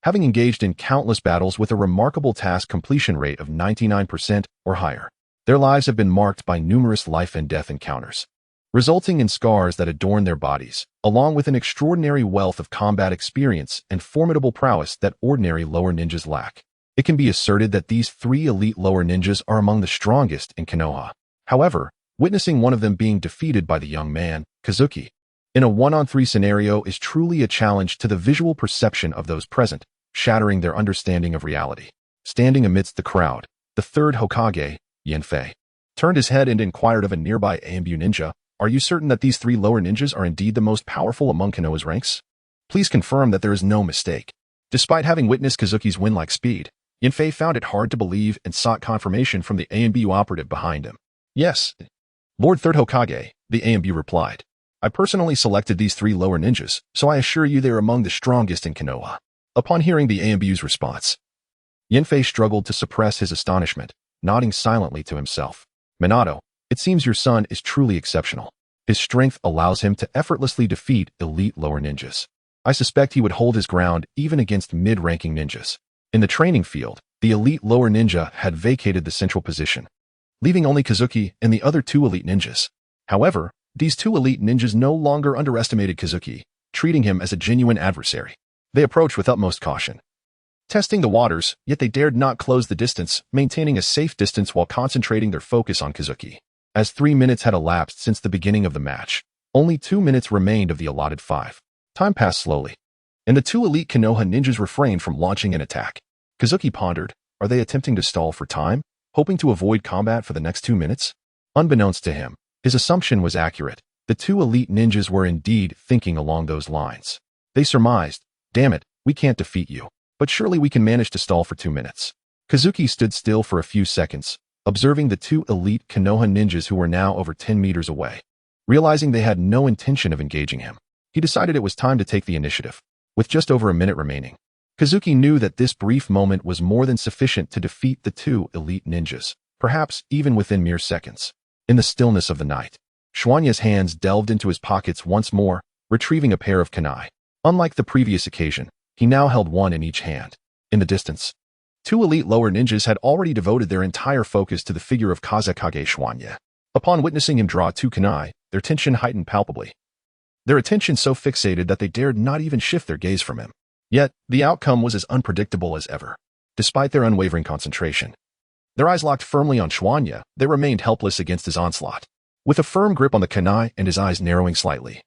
having engaged in countless battles with a remarkable task completion rate of 99% or higher. Their lives have been marked by numerous life and death encounters, resulting in scars that adorn their bodies, along with an extraordinary wealth of combat experience and formidable prowess that ordinary lower ninjas lack. It can be asserted that these 3 elite lower ninjas are among the strongest in Konoha. However, witnessing one of them being defeated by the young man, Kazuki, in a 1-on-3 scenario is truly a challenge to the visual perception of those present, shattering their understanding of reality. Standing amidst the crowd, the 3rd Hokage, Yanfei, turned his head and inquired of a nearby Ambu ninja, "Are you certain that these 3 lower ninjas are indeed the most powerful among Konoha's ranks? Please confirm that there is no mistake." Despite having witnessed Kazuki's win-like speed, Yanfei found it hard to believe and sought confirmation from the AMBU operative behind him. "Yes, Lord 3rd Hokage," the AMBU replied. "I personally selected these 3 lower ninjas, so I assure you they are among the strongest in Konoha." Upon hearing the AMBU's response, Yanfei struggled to suppress his astonishment, nodding silently to himself. "Minato, it seems your son is truly exceptional. His strength allows him to effortlessly defeat elite lower ninjas. I suspect he would hold his ground even against mid-ranking ninjas." In the training field, the elite lower ninja had vacated the central position, leaving only Kazuki and the other 2 elite ninjas. However, these 2 elite ninjas no longer underestimated Kazuki, treating him as a genuine adversary. They approached with utmost caution, testing the waters, yet they dared not close the distance, maintaining a safe distance while concentrating their focus on Kazuki. As 3 minutes had elapsed since the beginning of the match, only 2 minutes remained of the allotted 5. Time passed slowly, and the 2 elite Konoha ninjas refrained from launching an attack. Kazuki pondered, are they attempting to stall for time, hoping to avoid combat for the next 2 minutes? Unbeknownst to him, his assumption was accurate. The 2 elite ninjas were indeed thinking along those lines. They surmised, "Damn it, we can't defeat you, but surely we can manage to stall for 2 minutes." Kazuki stood still for a few seconds, observing the 2 elite Konoha ninjas who were now over 10 meters away. Realizing they had no intention of engaging him, he decided it was time to take the initiative. With just over a minute remaining, Kazuki knew that this brief moment was more than sufficient to defeat the 2 elite ninjas, perhaps even within mere seconds. In the stillness of the night, Xuanye's hands delved into his pockets once more, retrieving a pair of kunai. Unlike the previous occasion, he now held one in each hand. In the distance, 2 elite lower ninjas had already devoted their entire focus to the figure of Kazekage Xuanye. Upon witnessing him draw 2 kunai, their tension heightened palpably. Their attention so fixated that they dared not even shift their gaze from him. Yet, the outcome was as unpredictable as ever. Despite their unwavering concentration, their eyes locked firmly on Xuanye, they remained helpless against his onslaught. With a firm grip on the kunai and his eyes narrowing slightly,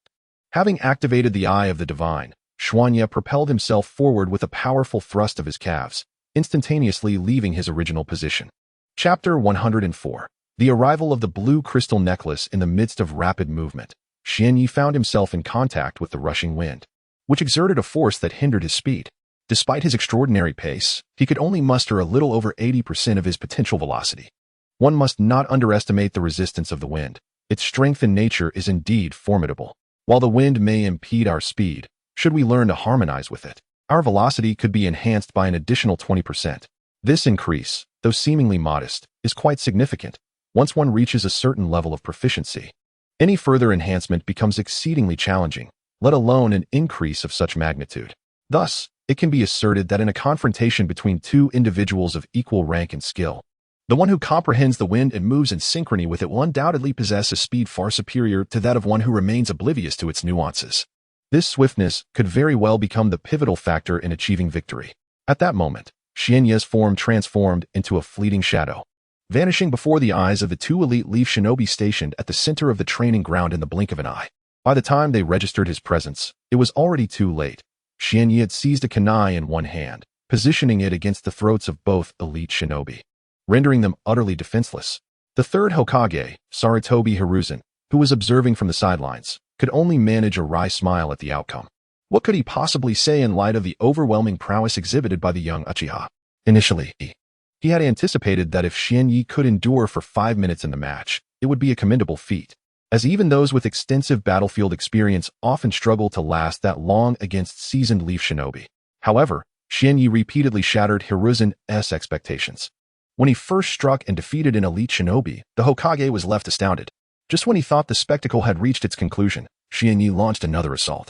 having activated the Eye of the Divine, Xuanye propelled himself forward with a powerful thrust of his calves, instantaneously leaving his original position. Chapter 104. The arrival of the blue crystal necklace. In the midst of rapid movement, Xianyi found himself in contact with the rushing wind, which exerted a force that hindered his speed. Despite his extraordinary pace, he could only muster a little over 80% of his potential velocity. One must not underestimate the resistance of the wind. Its strength in nature is indeed formidable. While the wind may impede our speed, should we learn to harmonize with it, our velocity could be enhanced by an additional 20%. This increase, though seemingly modest, is quite significant once one reaches a certain level of proficiency. Any further enhancement becomes exceedingly challenging, let alone an increase of such magnitude. Thus, it can be asserted that in a confrontation between two individuals of equal rank and skill, the one who comprehends the wind and moves in synchrony with it will undoubtedly possess a speed far superior to that of one who remains oblivious to its nuances. This swiftness could very well become the pivotal factor in achieving victory. At that moment, Xianye's form transformed into a fleeting shadow, vanishing before the eyes of the two elite leaf shinobi stationed at the center of the training ground in the blink of an eye. By the time they registered his presence, it was already too late. Xianye had seized a kunai in one hand, positioning it against the throats of both elite shinobi, rendering them utterly defenseless. The third Hokage, Sarutobi Hiruzen, who was observing from the sidelines, could only manage a wry smile at the outcome. What could he possibly say in light of the overwhelming prowess exhibited by the young Uchiha? Initially, he had anticipated that if Xianye could endure for 5 minutes in the match, it would be a commendable feat, as even those with extensive battlefield experience often struggle to last that long against seasoned leaf shinobi. However, Xianye repeatedly shattered Hiruzen's expectations. When he first struck and defeated an elite shinobi, the Hokage was left astounded. Just when he thought the spectacle had reached its conclusion, Xianye launched another assault,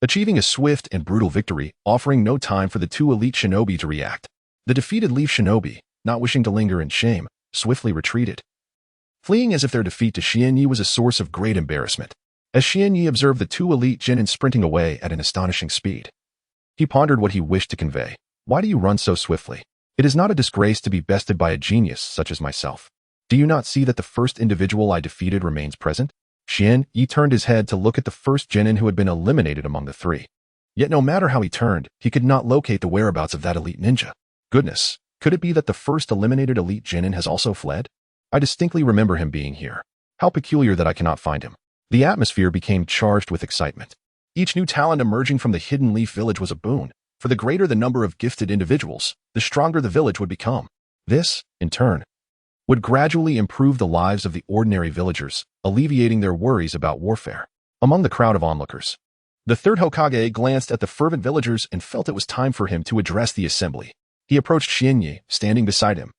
achieving a swift and brutal victory, offering no time for the two elite shinobi to react. The defeated leaf shinobi, not wishing to linger in shame, swiftly retreated, fleeing as if their defeat to Xianye was a source of great embarrassment. As Xianye observed the two elite genin sprinting away at an astonishing speed, he pondered what he wished to convey. Why do you run so swiftly? It is not a disgrace to be bested by a genius such as myself. Do you not see that the first individual I defeated remains present? Xianye turned his head to look at the first genin who had been eliminated among the three. Yet no matter how he turned, he could not locate the whereabouts of that elite ninja. Goodness, could it be that the first eliminated elite genin has also fled? I distinctly remember him being here. How peculiar that I cannot find him. The atmosphere became charged with excitement. Each new talent emerging from the hidden leaf village was a boon. For the greater the number of gifted individuals, the stronger the village would become. This, in turn, would gradually improve the lives of the ordinary villagers, alleviating their worries about warfare. Among the crowd of onlookers, the third Hokage glanced at the fervent villagers and felt it was time for him to address the assembly. He approached Xianye, standing beside him,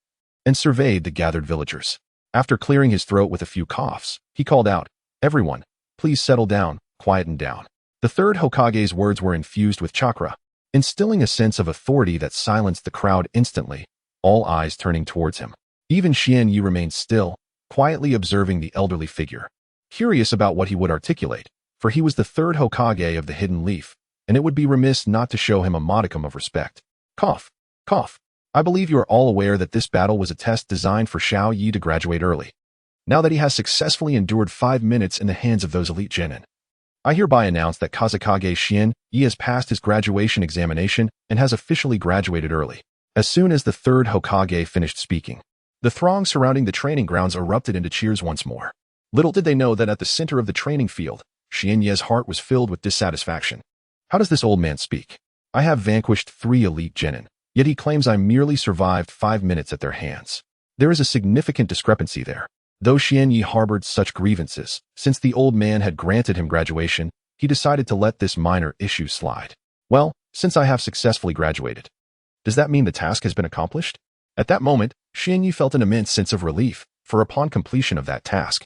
and surveyed the gathered villagers. After clearing his throat with a few coughs, he called out, "Everyone, please settle down, quieten down." The third Hokage's words were infused with chakra, instilling a sense of authority that silenced the crowd instantly, all eyes turning towards him. Even Xianye remained still, quietly observing the elderly figure, curious about what he would articulate, for he was the third Hokage of the Hidden Leaf, and it would be remiss not to show him a modicum of respect. Cough. Cough. I believe you are all aware that this battle was a test designed for Xiao Yi to graduate early. Now that he has successfully endured 5 minutes in the hands of those elite genin, I hereby announce that Kazekage Xian Yi has passed his graduation examination and has officially graduated early. As soon as the third Hokage finished speaking, the throng surrounding the training grounds erupted into cheers once more. Little did they know that at the center of the training field, Xian Ye's heart was filled with dissatisfaction. How does this old man speak? I have vanquished 3 elite genin, yet he claims I merely survived 5 minutes at their hands. There is a significant discrepancy there. Though Xian Yi harbored such grievances, since the old man had granted him graduation, he decided to let this minor issue slide. Well, since I have successfully graduated, does that mean the task has been accomplished? At that moment, Xian Yi felt an immense sense of relief, for upon completion of that task,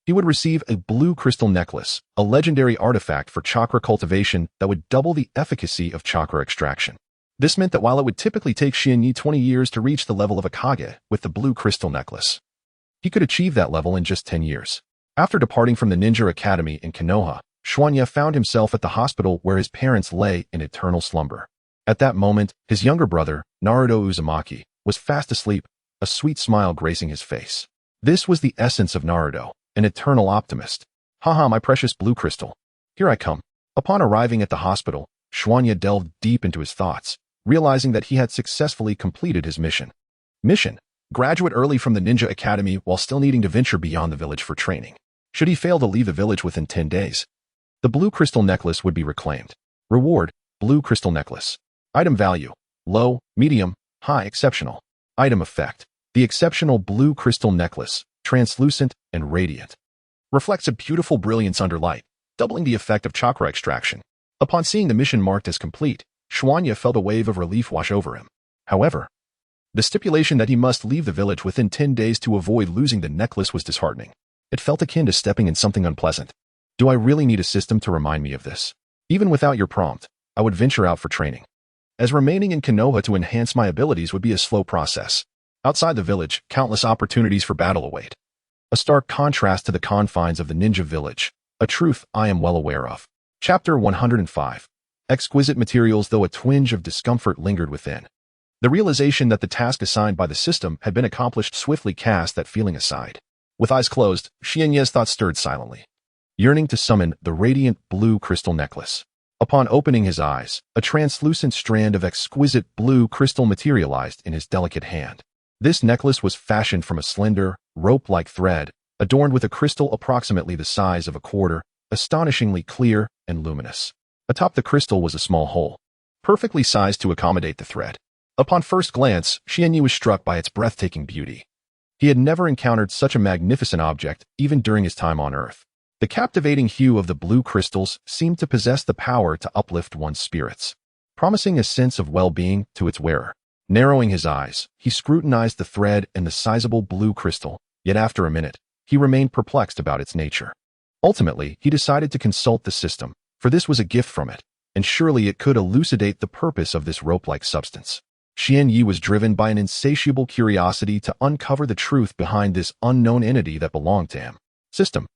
he would receive a blue crystal necklace, a legendary artifact for chakra cultivation that would double the efficacy of chakra extraction. This meant that while it would typically take Xian Yi 20 years to reach the level of a Kage with the blue crystal necklace, he could achieve that level in just 10 years. After departing from the ninja academy in Konoha, Xuanya found himself at the hospital where his parents lay in eternal slumber. At that moment, his younger brother, Naruto Uzumaki, was fast asleep, a sweet smile gracing his face. This was the essence of Naruto, an eternal optimist. Haha, my precious blue crystal. Here I come. Upon arriving at the hospital, Xuanya delved deep into his thoughts, realizing that he had successfully completed his mission. Graduate early from the ninja academy while still needing to venture beyond the village for training. Should he fail to leave the village within 10 days, the blue crystal necklace would be reclaimed. Reward, blue crystal necklace. Item value, low, medium, high, exceptional. Item effect, The exceptional blue crystal necklace, translucent and radiant, reflects a beautiful brilliance under light, doubling the effect of chakra extraction. Upon seeing the mission marked as complete, Xuanya felt a wave of relief wash over him. However, the stipulation that he must leave the village within 10 days to avoid losing the necklace was disheartening. It felt akin to stepping in something unpleasant. Do I really need a system to remind me of this? Even without your prompt, I would venture out for training, as remaining in Konoha to enhance my abilities would be a slow process. Outside the village, countless opportunities for battle await. A stark contrast to the confines of the ninja village, a truth I am well aware of. Chapter 105. Exquisite materials, though a twinge of discomfort lingered within. The realization that the task assigned by the system had been accomplished swiftly cast that feeling aside. With eyes closed, Xianye's thoughts stirred silently, yearning to summon the radiant blue crystal necklace. Upon opening his eyes, a translucent strand of exquisite blue crystal materialized in his delicate hand. This necklace was fashioned from a slender, rope-like thread, adorned with a crystal approximately the size of a quarter, astonishingly clear and luminous. Atop the crystal was a small hole, perfectly sized to accommodate the thread. Upon first glance, Xianye was struck by its breathtaking beauty. He had never encountered such a magnificent object, even during his time on Earth. The captivating hue of the blue crystals seemed to possess the power to uplift one's spirits, promising a sense of well-being to its wearer. Narrowing his eyes, he scrutinized the thread and the sizable blue crystal, yet after a minute, he remained perplexed about its nature. Ultimately, he decided to consult the system, for this was a gift from it, and surely it could elucidate the purpose of this rope-like substance. Xianye was driven by an insatiable curiosity to uncover the truth behind this unknown entity that belonged to him. System.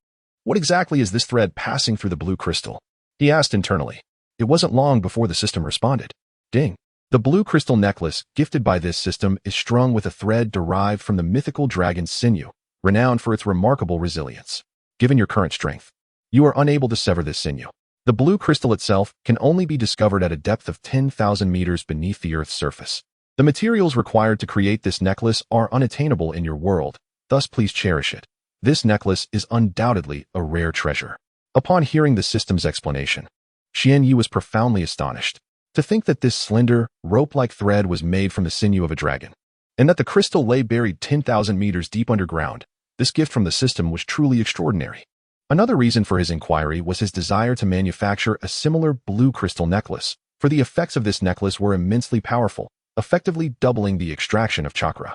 What exactly is this thread passing through the blue crystal? He asked internally. It wasn't long before the system responded. Ding. The blue crystal necklace, gifted by this system, is strung with a thread derived from the mythical dragon's sinew, renowned for its remarkable resilience. Given your current strength, you are unable to sever this sinew. The blue crystal itself can only be discovered at a depth of 10,000 meters beneath the Earth's surface. The materials required to create this necklace are unattainable in your world, thus please cherish it. This necklace is undoubtedly a rare treasure. Upon hearing the system's explanation, Xianye was profoundly astonished. To think that this slender, rope-like thread was made from the sinew of a dragon, and that the crystal lay buried 10,000 meters deep underground, this gift from the system was truly extraordinary. Another reason for his inquiry was his desire to manufacture a similar blue crystal necklace, for the effects of this necklace were immensely powerful, effectively doubling the extraction of chakra.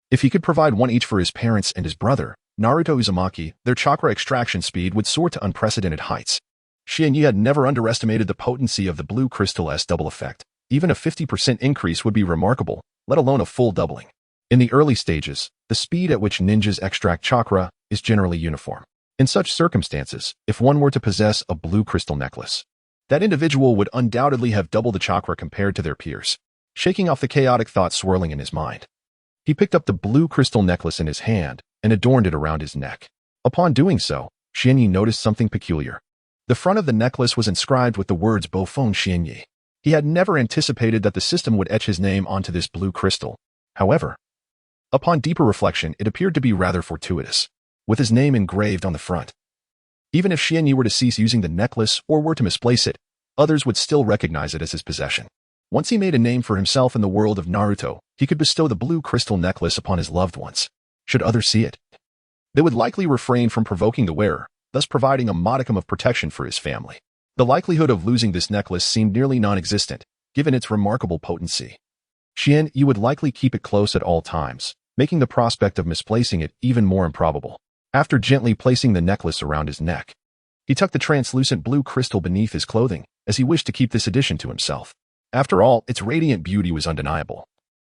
If he could provide one each for his parents and his brother, Naruto Uzumaki, their chakra extraction speed would soar to unprecedented heights. Xianye had never underestimated the potency of the blue crystal's double effect. Even a 50% increase would be remarkable, let alone a full doubling. In the early stages, the speed at which ninjas extract chakra is generally uniform. In such circumstances, if one were to possess a blue crystal necklace, that individual would undoubtedly have double the chakra compared to their peers. Shaking off the chaotic thoughts swirling in his mind, he picked up the blue crystal necklace in his hand and adorned it around his neck. Upon doing so, Xianye noticed something peculiar. The front of the necklace was inscribed with the words Bofeng Xianye. He had never anticipated that the system would etch his name onto this blue crystal. However, upon deeper reflection, it appeared to be rather fortuitous, with his name engraved on the front. Even if Xianye were to cease using the necklace or were to misplace it, others would still recognize it as his possession. Once he made a name for himself in the world of Naruto, he could bestow the blue crystal necklace upon his loved ones. Should others see it, they would likely refrain from provoking the wearer, thus providing a modicum of protection for his family. The likelihood of losing this necklace seemed nearly non-existent, given its remarkable potency. Xianye would likely keep it close at all times, making the prospect of misplacing it even more improbable. After gently placing the necklace around his neck, he tucked the translucent blue crystal beneath his clothing, as he wished to keep this addition to himself. After all, its radiant beauty was undeniable,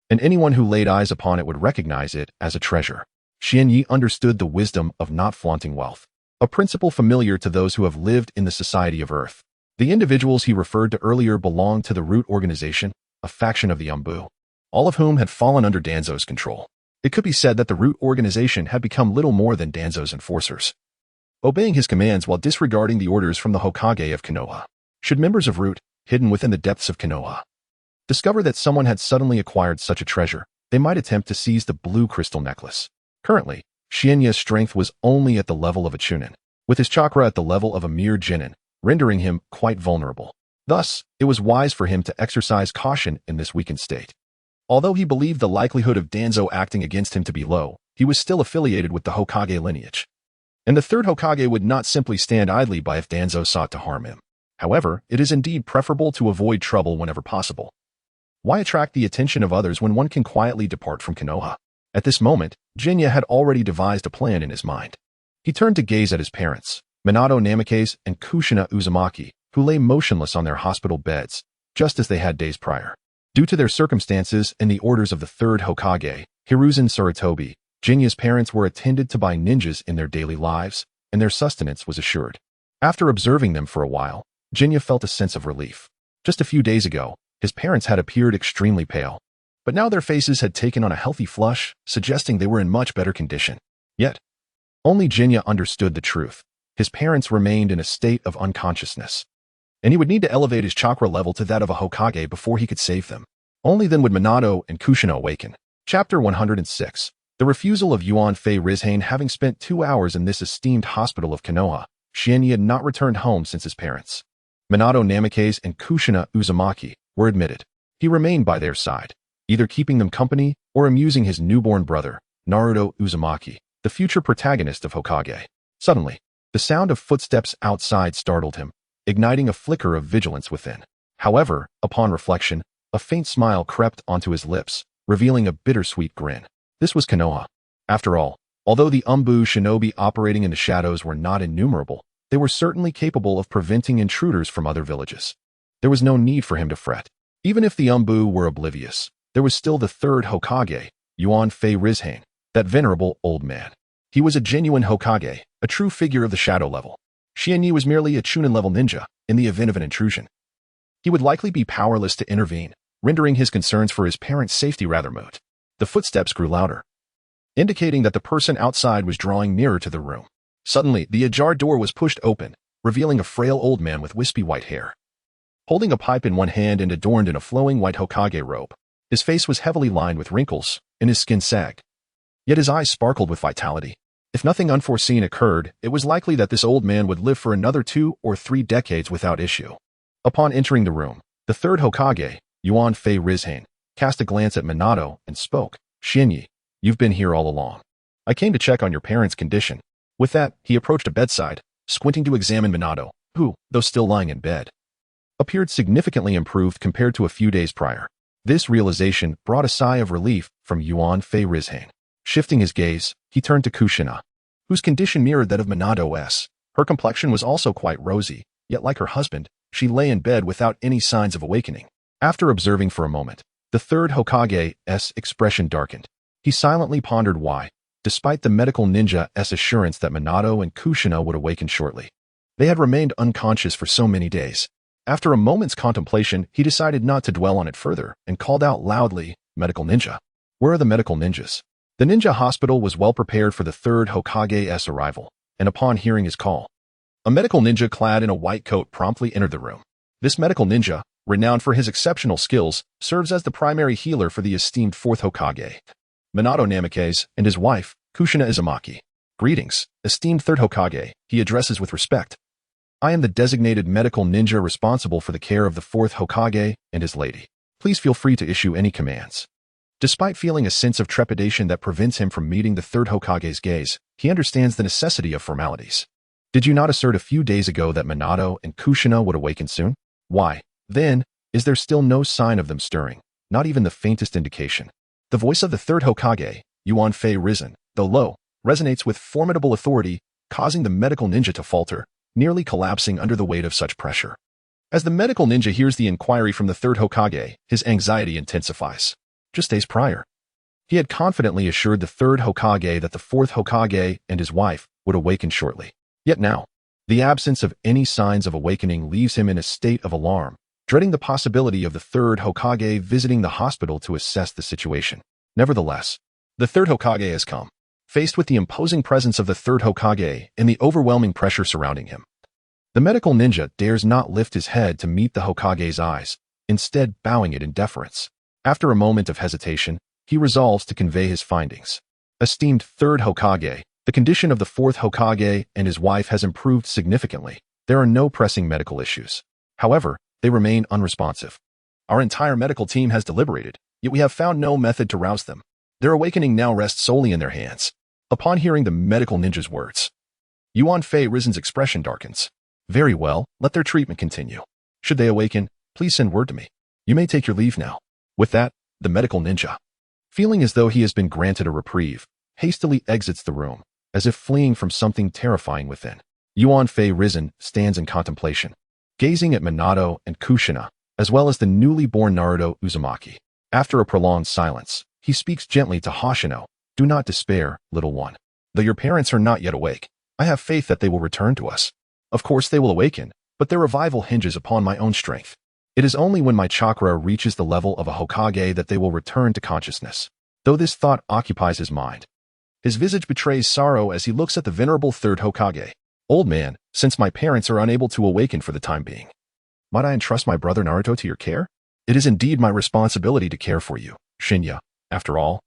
and anyone who laid eyes upon it would recognize it as a treasure. Xianye understood the wisdom of not flaunting wealth, a principle familiar to those who have lived in the society of Earth. The individuals he referred to earlier belonged to the Root Organization, a faction of the Umbu, all of whom had fallen under Danzo's control. It could be said that the Root Organization had become little more than Danzo's enforcers, obeying his commands while disregarding the orders from the Hokage of Konoha. Should members of Root, hidden within the depths of Konoha, discover that someone had suddenly acquired such a treasure, they might attempt to seize the blue crystal necklace. Currently, Xianye's strength was only at the level of a chunin, with his chakra at the level of a mere genin, rendering him quite vulnerable. Thus, it was wise for him to exercise caution in this weakened state. Although he believed the likelihood of Danzo acting against him to be low, he was still affiliated with the Hokage lineage. And the third Hokage would not simply stand idly by if Danzo sought to harm him. However, it is indeed preferable to avoid trouble whenever possible. Why attract the attention of others when one can quietly depart from Konoha? At this moment, Jinya had already devised a plan in his mind. He turned to gaze at his parents, Minato Namikaze and Kushina Uzumaki, who lay motionless on their hospital beds, just as they had days prior. Due to their circumstances and the orders of the third Hokage, Hiruzen Sarutobi, Jinya's parents were attended to by ninjas in their daily lives, and their sustenance was assured. After observing them for a while, Jinya felt a sense of relief. Just a few days ago, his parents had appeared extremely pale, but now their faces had taken on a healthy flush, suggesting they were in much better condition. Yet, only Jinya understood the truth. His parents remained in a state of unconsciousness, and he would need to elevate his chakra level to that of a Hokage before he could save them. Only then would Minato and Kushina awaken. Chapter 106. The refusal of Yuan Fei Rizhane. Having spent 2 hours in this esteemed hospital of Konoha, Xianyi had not returned home since his parents, Minato Namikaze and Kushina Uzumaki, were admitted. He remained by their side, either keeping them company or amusing his newborn brother, Naruto Uzumaki, the future protagonist of Hokage. Suddenly, the sound of footsteps outside startled him, igniting a flicker of vigilance within. However, upon reflection, a faint smile crept onto his lips, revealing a bittersweet grin. This was Konoha. After all, although the Umbu shinobi operating in the shadows were not innumerable, they were certainly capable of preventing intruders from other villages. There was no need for him to fret. Even if the Umbu were oblivious, there was still the third Hokage, Yuan Fei Rizhane, that venerable old man. He was a genuine Hokage, a true figure of the shadow level. Xianyi was merely a Chunin-level ninja in the event of an intrusion. He would likely be powerless to intervene, rendering his concerns for his parents' safety rather moot. The footsteps grew louder, indicating that the person outside was drawing nearer to the room. Suddenly, the ajar door was pushed open, revealing a frail old man with wispy white hair. Holding a pipe in one hand and adorned in a flowing white Hokage robe, his face was heavily lined with wrinkles, and his skin sagged. Yet his eyes sparkled with vitality. If nothing unforeseen occurred, it was likely that this old man would live for another 2 or 3 decades without issue. Upon entering the room, the third Hokage, Yuan Fei Rizhane, cast a glance at Minato and spoke. Xianyi, you've been here all along. I came to check on your parents' condition. With that, he approached a bedside, squinting to examine Minato, who, though still lying in bed, appeared significantly improved compared to a few days prior. This realization brought a sigh of relief from Yuan Fei Rizhane. Shifting his gaze, he turned to Kushina, whose condition mirrored that of Minato's. Her complexion was also quite rosy, yet like her husband, she lay in bed without any signs of awakening. After observing for a moment, the third Hokage's expression darkened. He silently pondered why, despite the medical ninja's assurance that Minato and Kushina would awaken shortly, they had remained unconscious for so many days. After a moment's contemplation, he decided not to dwell on it further and called out loudly, "Medical ninja. Where are the medical ninjas?" The ninja hospital was well prepared for the third Hokage's arrival, and upon hearing his call, a medical ninja clad in a white coat promptly entered the room. This medical ninja, renowned for his exceptional skills, serves as the primary healer for the esteemed fourth Hokage, Minato Namikaze, and his wife, Kushina Uzumaki. "Greetings, esteemed third Hokage," he addresses with respect. "I am the designated medical ninja responsible for the care of the fourth Hokage and his lady. Please feel free to issue any commands." Despite feeling a sense of trepidation that prevents him from meeting the third Hokage's gaze, he understands the necessity of formalities. Did you not assert a few days ago that Minato and Kushina would awaken soon? Why, then, is there still no sign of them stirring, not even the faintest indication? The voice of the third Hokage, Yuan Fei Rizhane, though low, resonates with formidable authority, causing the medical ninja to falter, nearly collapsing under the weight of such pressure. As the medical ninja hears the inquiry from the third Hokage, his anxiety intensifies. Just days prior, he had confidently assured the third Hokage that the fourth Hokage and his wife would awaken shortly. Yet now, the absence of any signs of awakening leaves him in a state of alarm, dreading the possibility of the third Hokage visiting the hospital to assess the situation. Nevertheless, the third Hokage has come. Faced with the imposing presence of the third Hokage and the overwhelming pressure surrounding him, the medical ninja dares not lift his head to meet the Hokage's eyes, instead bowing it in deference. After a moment of hesitation, he resolves to convey his findings. Esteemed third Hokage, the condition of the fourth Hokage and his wife has improved significantly. There are no pressing medical issues. However, they remain unresponsive. Our entire medical team has deliberated, yet we have found no method to rouse them. Their awakening now rests solely in their hands. Upon hearing the medical ninja's words, Yuan Fei Risen's expression darkens. Very well, let their treatment continue. Should they awaken, please send word to me. You may take your leave now. With that, the medical ninja, feeling as though he has been granted a reprieve, hastily exits the room, as if fleeing from something terrifying within. Yuan Fei Risen stands in contemplation, gazing at Minato and Kushina, as well as the newly born Naruto Uzumaki. After a prolonged silence, he speaks gently to Hoshino. Do not despair, little one. Though your parents are not yet awake, I have faith that they will return to us. Of course they will awaken, but their revival hinges upon my own strength. It is only when my chakra reaches the level of a Hokage that they will return to consciousness. Though this thought occupies his mind, his visage betrays sorrow as he looks at the venerable third Hokage. Old man, since my parents are unable to awaken for the time being, might I entrust my brother Naruto to your care? It is indeed my responsibility to care for you, Shinya. After all,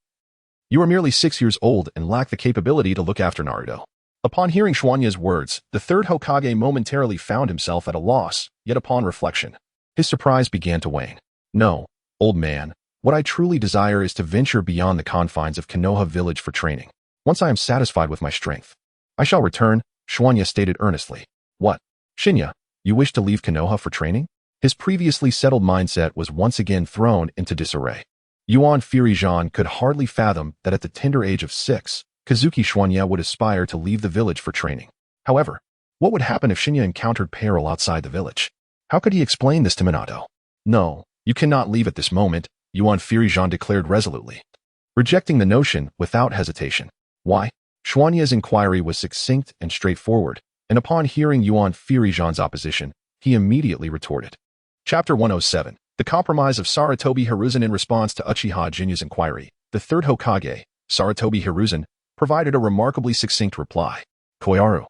you are merely 6 years old and lack the capability to look after Naruto. Upon hearing Xuanya's words, the third Hokage momentarily found himself at a loss, yet upon reflection, his surprise began to wane. No, old man, what I truly desire is to venture beyond the confines of Konoha village for training. Once I am satisfied with my strength, I shall return, Xuanya stated earnestly. What? Shinya, you wish to leave Konoha for training? His previously settled mindset was once again thrown into disarray. Yuan Firijan could hardly fathom that at the tender age of 6, Kazuki Xuanya would aspire to leave the village for training. However, what would happen if Shinya encountered peril outside the village? How could he explain this to Minato? No, you cannot leave at this moment, Yuan Firijan declared resolutely, rejecting the notion without hesitation. Why? Xuanya's inquiry was succinct and straightforward, and upon hearing Yuan Firijan's opposition, he immediately retorted. Chapter 107. The Compromise of Sarutobi Hiruzen. In response to Uchiha Jinya's inquiry, the third Hokage, Sarutobi Hiruzen, provided a remarkably succinct reply. Koyaru,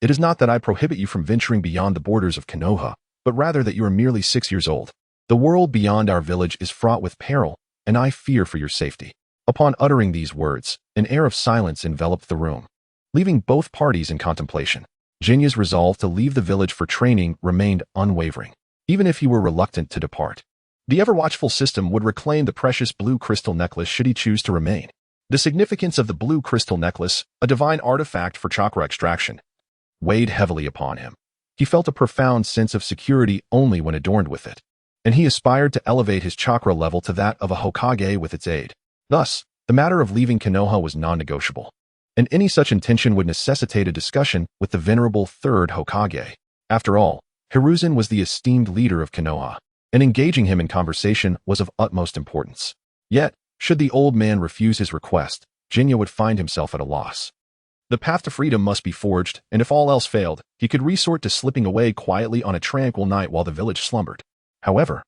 it is not that I prohibit you from venturing beyond the borders of Konoha, but rather that you are merely 6 years old. The world beyond our village is fraught with peril, and I fear for your safety. Upon uttering these words, an air of silence enveloped the room, leaving both parties in contemplation. Jinya's resolve to leave the village for training remained unwavering, even if he were reluctant to depart. The ever-watchful system would reclaim the precious blue crystal necklace should he choose to remain. The significance of the blue crystal necklace, a divine artifact for chakra extraction, weighed heavily upon him. He felt a profound sense of security only when adorned with it, and he aspired to elevate his chakra level to that of a Hokage with its aid. Thus, the matter of leaving Konoha was non-negotiable, and any such intention would necessitate a discussion with the venerable third Hokage. After all, Hiruzen was the esteemed leader of Konoha, and engaging him in conversation was of utmost importance. Yet, should the old man refuse his request, Jinya would find himself at a loss. The path to freedom must be forged, and if all else failed, he could resort to slipping away quietly on a tranquil night while the village slumbered. However,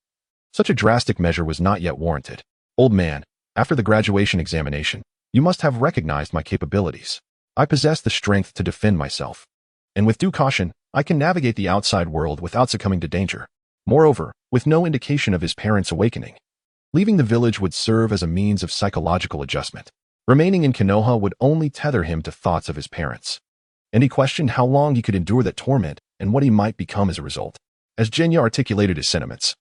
such a drastic measure was not yet warranted. Old man, after the graduation examination, you must have recognized my capabilities. I possess the strength to defend myself, and with due caution, I can navigate the outside world without succumbing to danger. Moreover, with no indication of his parents' awakening, leaving the village would serve as a means of psychological adjustment. Remaining in Konoha would only tether him to thoughts of his parents, and he questioned how long he could endure that torment and what he might become as a result. As Jinya articulated his sentiments,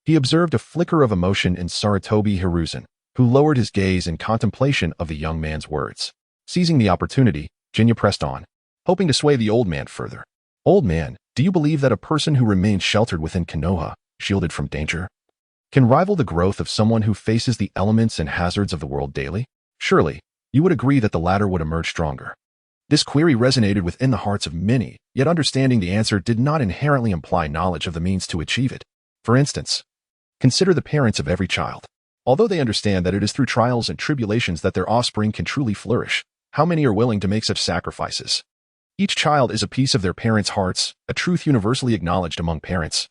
he observed a flicker of emotion in Sarutobi Hiruzen, who lowered his gaze in contemplation of the young man's words. Seizing the opportunity, Jinya pressed on, hoping to sway the old man further. Old man, do you believe that a person who remains sheltered within Konoha, shielded from danger, can rival the growth of someone who faces the elements and hazards of the world daily? Surely, you would agree that the latter would emerge stronger. This query resonated within the hearts of many, yet understanding the answer did not inherently imply knowledge of the means to achieve it. For instance, consider the parents of every child. Although they understand that it is through trials and tribulations that their offspring can truly flourish, how many are willing to make such sacrifices? Each child is a piece of their parents' hearts, a truth universally acknowledged among parents.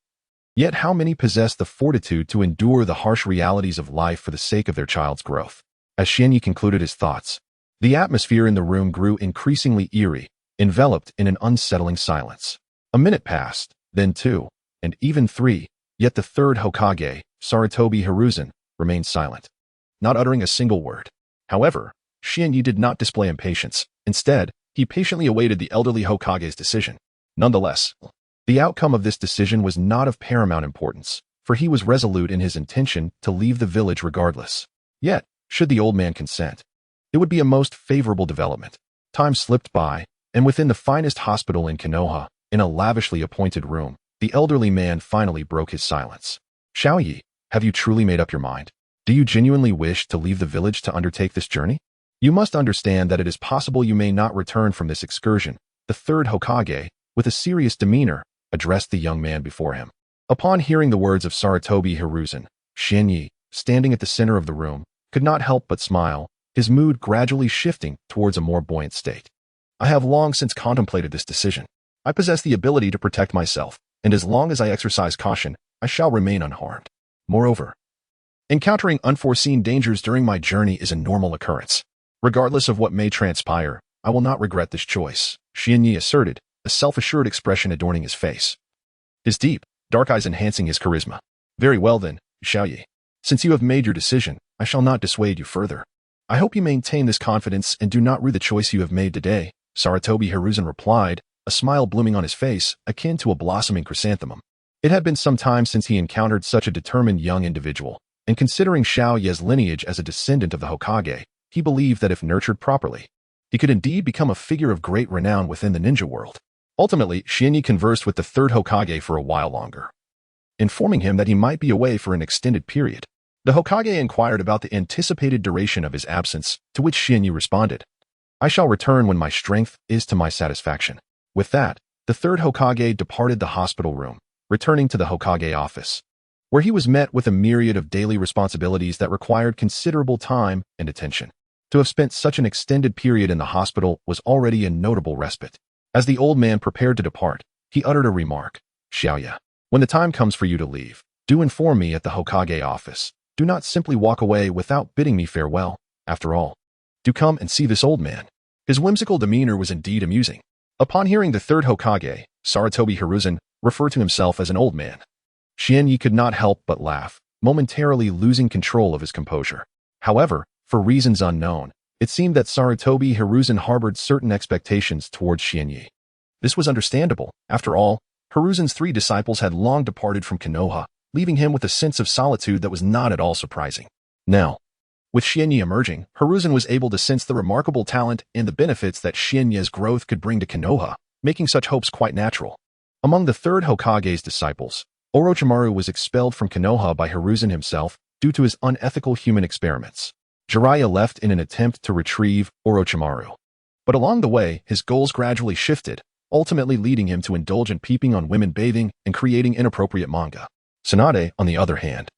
Yet how many possess the fortitude to endure the harsh realities of life for the sake of their child's growth? As Shinyi concluded his thoughts, the atmosphere in the room grew increasingly eerie, enveloped in an unsettling silence. A minute passed, then 2, and even 3, yet the third Hokage, Sarutobi Hiruzen, remained silent, not uttering a single word. However, Shinyi did not display impatience. Instead, he patiently awaited the elderly Hokage's decision. Nonetheless, the outcome of this decision was not of paramount importance, for he was resolute in his intention to leave the village regardless. Yet, should the old man consent, it would be a most favorable development. Time slipped by, and within the finest hospital in Konoha, in a lavishly appointed room, the elderly man finally broke his silence. Xiaoyi, have you truly made up your mind? Do you genuinely wish to leave the village to undertake this journey? You must understand that it is possible you may not return from this excursion. The third Hokage, with a serious demeanor, addressed the young man before him. Upon hearing the words of Sarutobi Hiruzen, Shinyi, standing at the center of the room, could not help but smile, his mood gradually shifting towards a more buoyant state. I have long since contemplated this decision. I possess the ability to protect myself, and as long as I exercise caution, I shall remain unharmed. Moreover, encountering unforeseen dangers during my journey is a normal occurrence. Regardless of what may transpire, I will not regret this choice, Shinyi asserted, a self-assured expression adorning his face. His deep, dark eyes enhancing his charisma. Very well then, Xiaoyi. Since you have made your decision, I shall not dissuade you further. I hope you maintain this confidence and do not rue the choice you have made today, Sarutobi Hiruzen replied, a smile blooming on his face, akin to a blossoming chrysanthemum. It had been some time since he encountered such a determined young individual, and considering Xiaoyi's lineage as a descendant of the Hokage, he believed that if nurtured properly, he could indeed become a figure of great renown within the ninja world. Ultimately, Shinyi conversed with the third Hokage for a while longer, informing him that he might be away for an extended period. The Hokage inquired about the anticipated duration of his absence, to which Shinyi responded, I shall return when my strength is to my satisfaction. With that, the third Hokage departed the hospital room, returning to the Hokage office, where he was met with a myriad of daily responsibilities that required considerable time and attention. To have spent such an extended period in the hospital was already a notable respite. As the old man prepared to depart, he uttered a remark, Xiaoya, when the time comes for you to leave, do inform me at the Hokage office. Do not simply walk away without bidding me farewell. After all, do come and see this old man. His whimsical demeanor was indeed amusing. Upon hearing the third Hokage, Sarutobi Hiruzen, refer to himself as an old man, Shinyi could not help but laugh, momentarily losing control of his composure. However, for reasons unknown, it seemed that Sarutobi Hiruzen harbored certain expectations towards Shinyi. This was understandable. After all, Hiruzen's 3 disciples had long departed from Konoha, leaving him with a sense of solitude that was not at all surprising. Now, with Shinyi emerging, Hiruzen was able to sense the remarkable talent and the benefits that Shinyi's growth could bring to Konoha, making such hopes quite natural. Among the third Hokage's disciples, Orochimaru was expelled from Konoha by Hiruzen himself due to his unethical human experiments. Jiraiya left in an attempt to retrieve Orochimaru. But along the way, his goals gradually shifted, ultimately leading him to indulge in peeping on women bathing and creating inappropriate manga. Tsunade, on the other hand,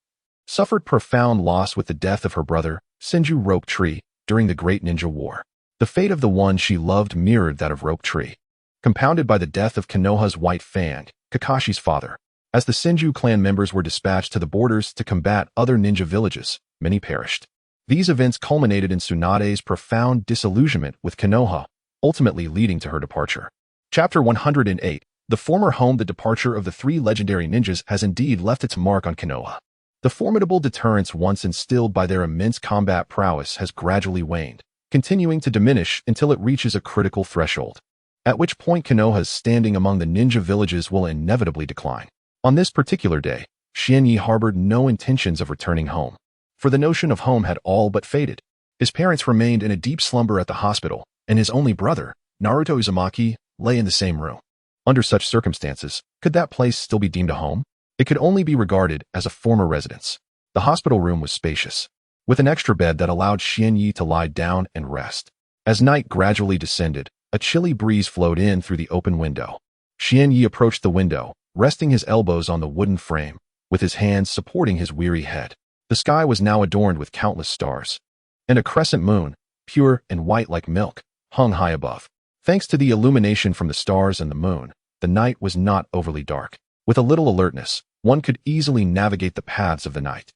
suffered profound loss with the death of her brother, Senju Rope Tree, during the Great Ninja War. The fate of the one she loved mirrored that of Rope Tree, compounded by the death of Konoha's White Fang, Kakashi's father. As the Senju clan members were dispatched to the borders to combat other ninja villages, many perished. These events culminated in Tsunade's profound disillusionment with Konoha, ultimately leading to her departure. Chapter 108. The former home. The departure of the 3 legendary ninjas has indeed left its mark on Konoha. The formidable deterrence once instilled by their immense combat prowess has gradually waned, continuing to diminish until it reaches a critical threshold, at which point Konoha's standing among the ninja villages will inevitably decline. On this particular day, Shinyi harbored no intentions of returning home, for the notion of home had all but faded. His parents remained in a deep slumber at the hospital, and his only brother, Naruto Uzumaki, lay in the same room. Under such circumstances, could that place still be deemed a home? It could only be regarded as a former residence. The hospital room was spacious, with an extra bed that allowed Shinyi to lie down and rest. As night gradually descended, a chilly breeze flowed in through the open window. Shinyi approached the window, resting his elbows on the wooden frame, with his hands supporting his weary head. The sky was now adorned with countless stars, and a crescent moon, pure and white like milk, hung high above. Thanks to the illumination from the stars and the moon, the night was not overly dark. With a little alertness, one could easily navigate the paths of the night.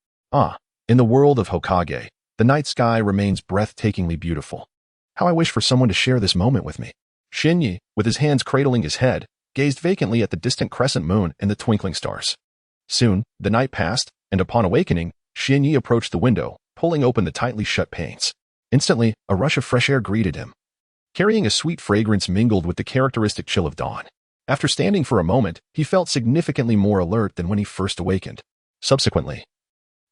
In the world of Hokage, the night sky remains breathtakingly beautiful. How I wish for someone to share this moment with me. Shinyi, with his hands cradling his head, gazed vacantly at the distant crescent moon and the twinkling stars. Soon, the night passed, and upon awakening, Shinyi approached the window, pulling open the tightly shut panes. Instantly, a rush of fresh air greeted him, carrying a sweet fragrance mingled with the characteristic chill of dawn. After standing for a moment, he felt significantly more alert than when he first awakened. Subsequently,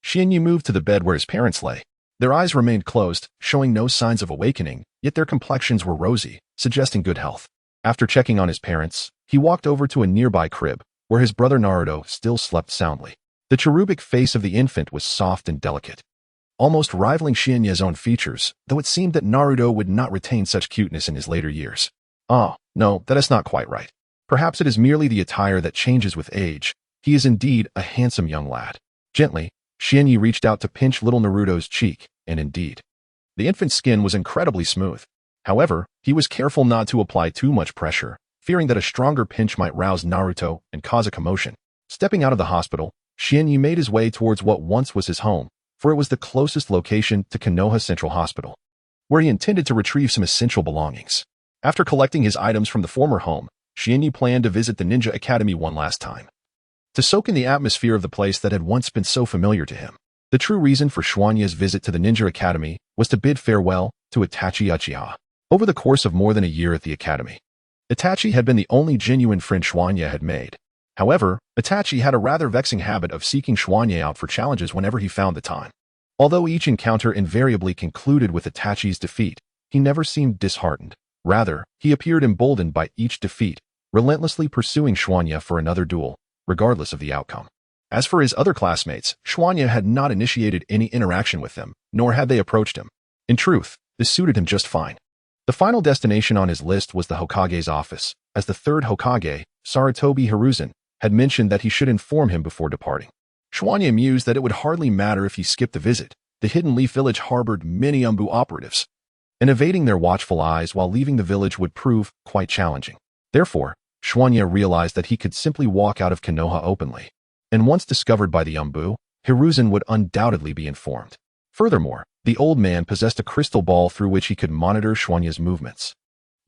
Xianyu moved to the bed where his parents lay. Their eyes remained closed, showing no signs of awakening, yet their complexions were rosy, suggesting good health. After checking on his parents, he walked over to a nearby crib, where his brother Naruto still slept soundly. The cherubic face of the infant was soft and delicate, almost rivaling Xianyu's own features, though it seemed that Naruto would not retain such cuteness in his later years. Ah, no, that is not quite right. Perhaps it is merely the attire that changes with age. He is indeed a handsome young lad. Gently, Xianyu reached out to pinch little Naruto's cheek, and indeed, the infant's skin was incredibly smooth. However, he was careful not to apply too much pressure, fearing that a stronger pinch might rouse Naruto and cause a commotion. Stepping out of the hospital, Xianyu made his way towards what once was his home, for it was the closest location to Konoha Central Hospital, where he intended to retrieve some essential belongings. After collecting his items from the former home, Xianyu planned to visit the Ninja Academy one last time, to soak in the atmosphere of the place that had once been so familiar to him. The true reason for Xuanya's visit to the Ninja Academy was to bid farewell to Itachi Uchiha. Over the course of more than a year at the academy, Itachi had been the only genuine friend Xuanya had made. However, Itachi had a rather vexing habit of seeking Xuanya out for challenges whenever he found the time. Although each encounter invariably concluded with Itachi's defeat, he never seemed disheartened. Rather, he appeared emboldened by each defeat, relentlessly pursuing Xuanya for another duel, regardless of the outcome. As for his other classmates, Xuanya had not initiated any interaction with them, nor had they approached him. In truth, this suited him just fine. The final destination on his list was the Hokage's office, as the third Hokage, Sarutobi Hiruzen, had mentioned that he should inform him before departing. Xuanya mused that it would hardly matter if he skipped the visit. The Hidden Leaf village harbored many Umbu operatives, and evading their watchful eyes while leaving the village would prove quite challenging. Therefore, Xuanya realized that he could simply walk out of Konoha openly, and once discovered by the Umbu, Hiruzen would undoubtedly be informed. Furthermore, the old man possessed a crystal ball through which he could monitor Xuanya's movements,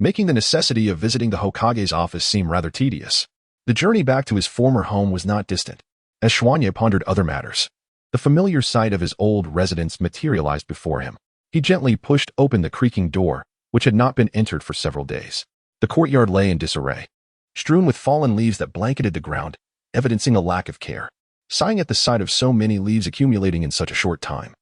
making the necessity of visiting the Hokage's office seem rather tedious. The journey back to his former home was not distant, as Xuanya pondered other matters. The familiar sight of his old residence materialized before him. He gently pushed open the creaking door, which had not been entered for several days. The courtyard lay in disarray, strewn with fallen leaves that blanketed the ground, evidencing a lack of care. Sighing at the sight of so many leaves accumulating in such a short time,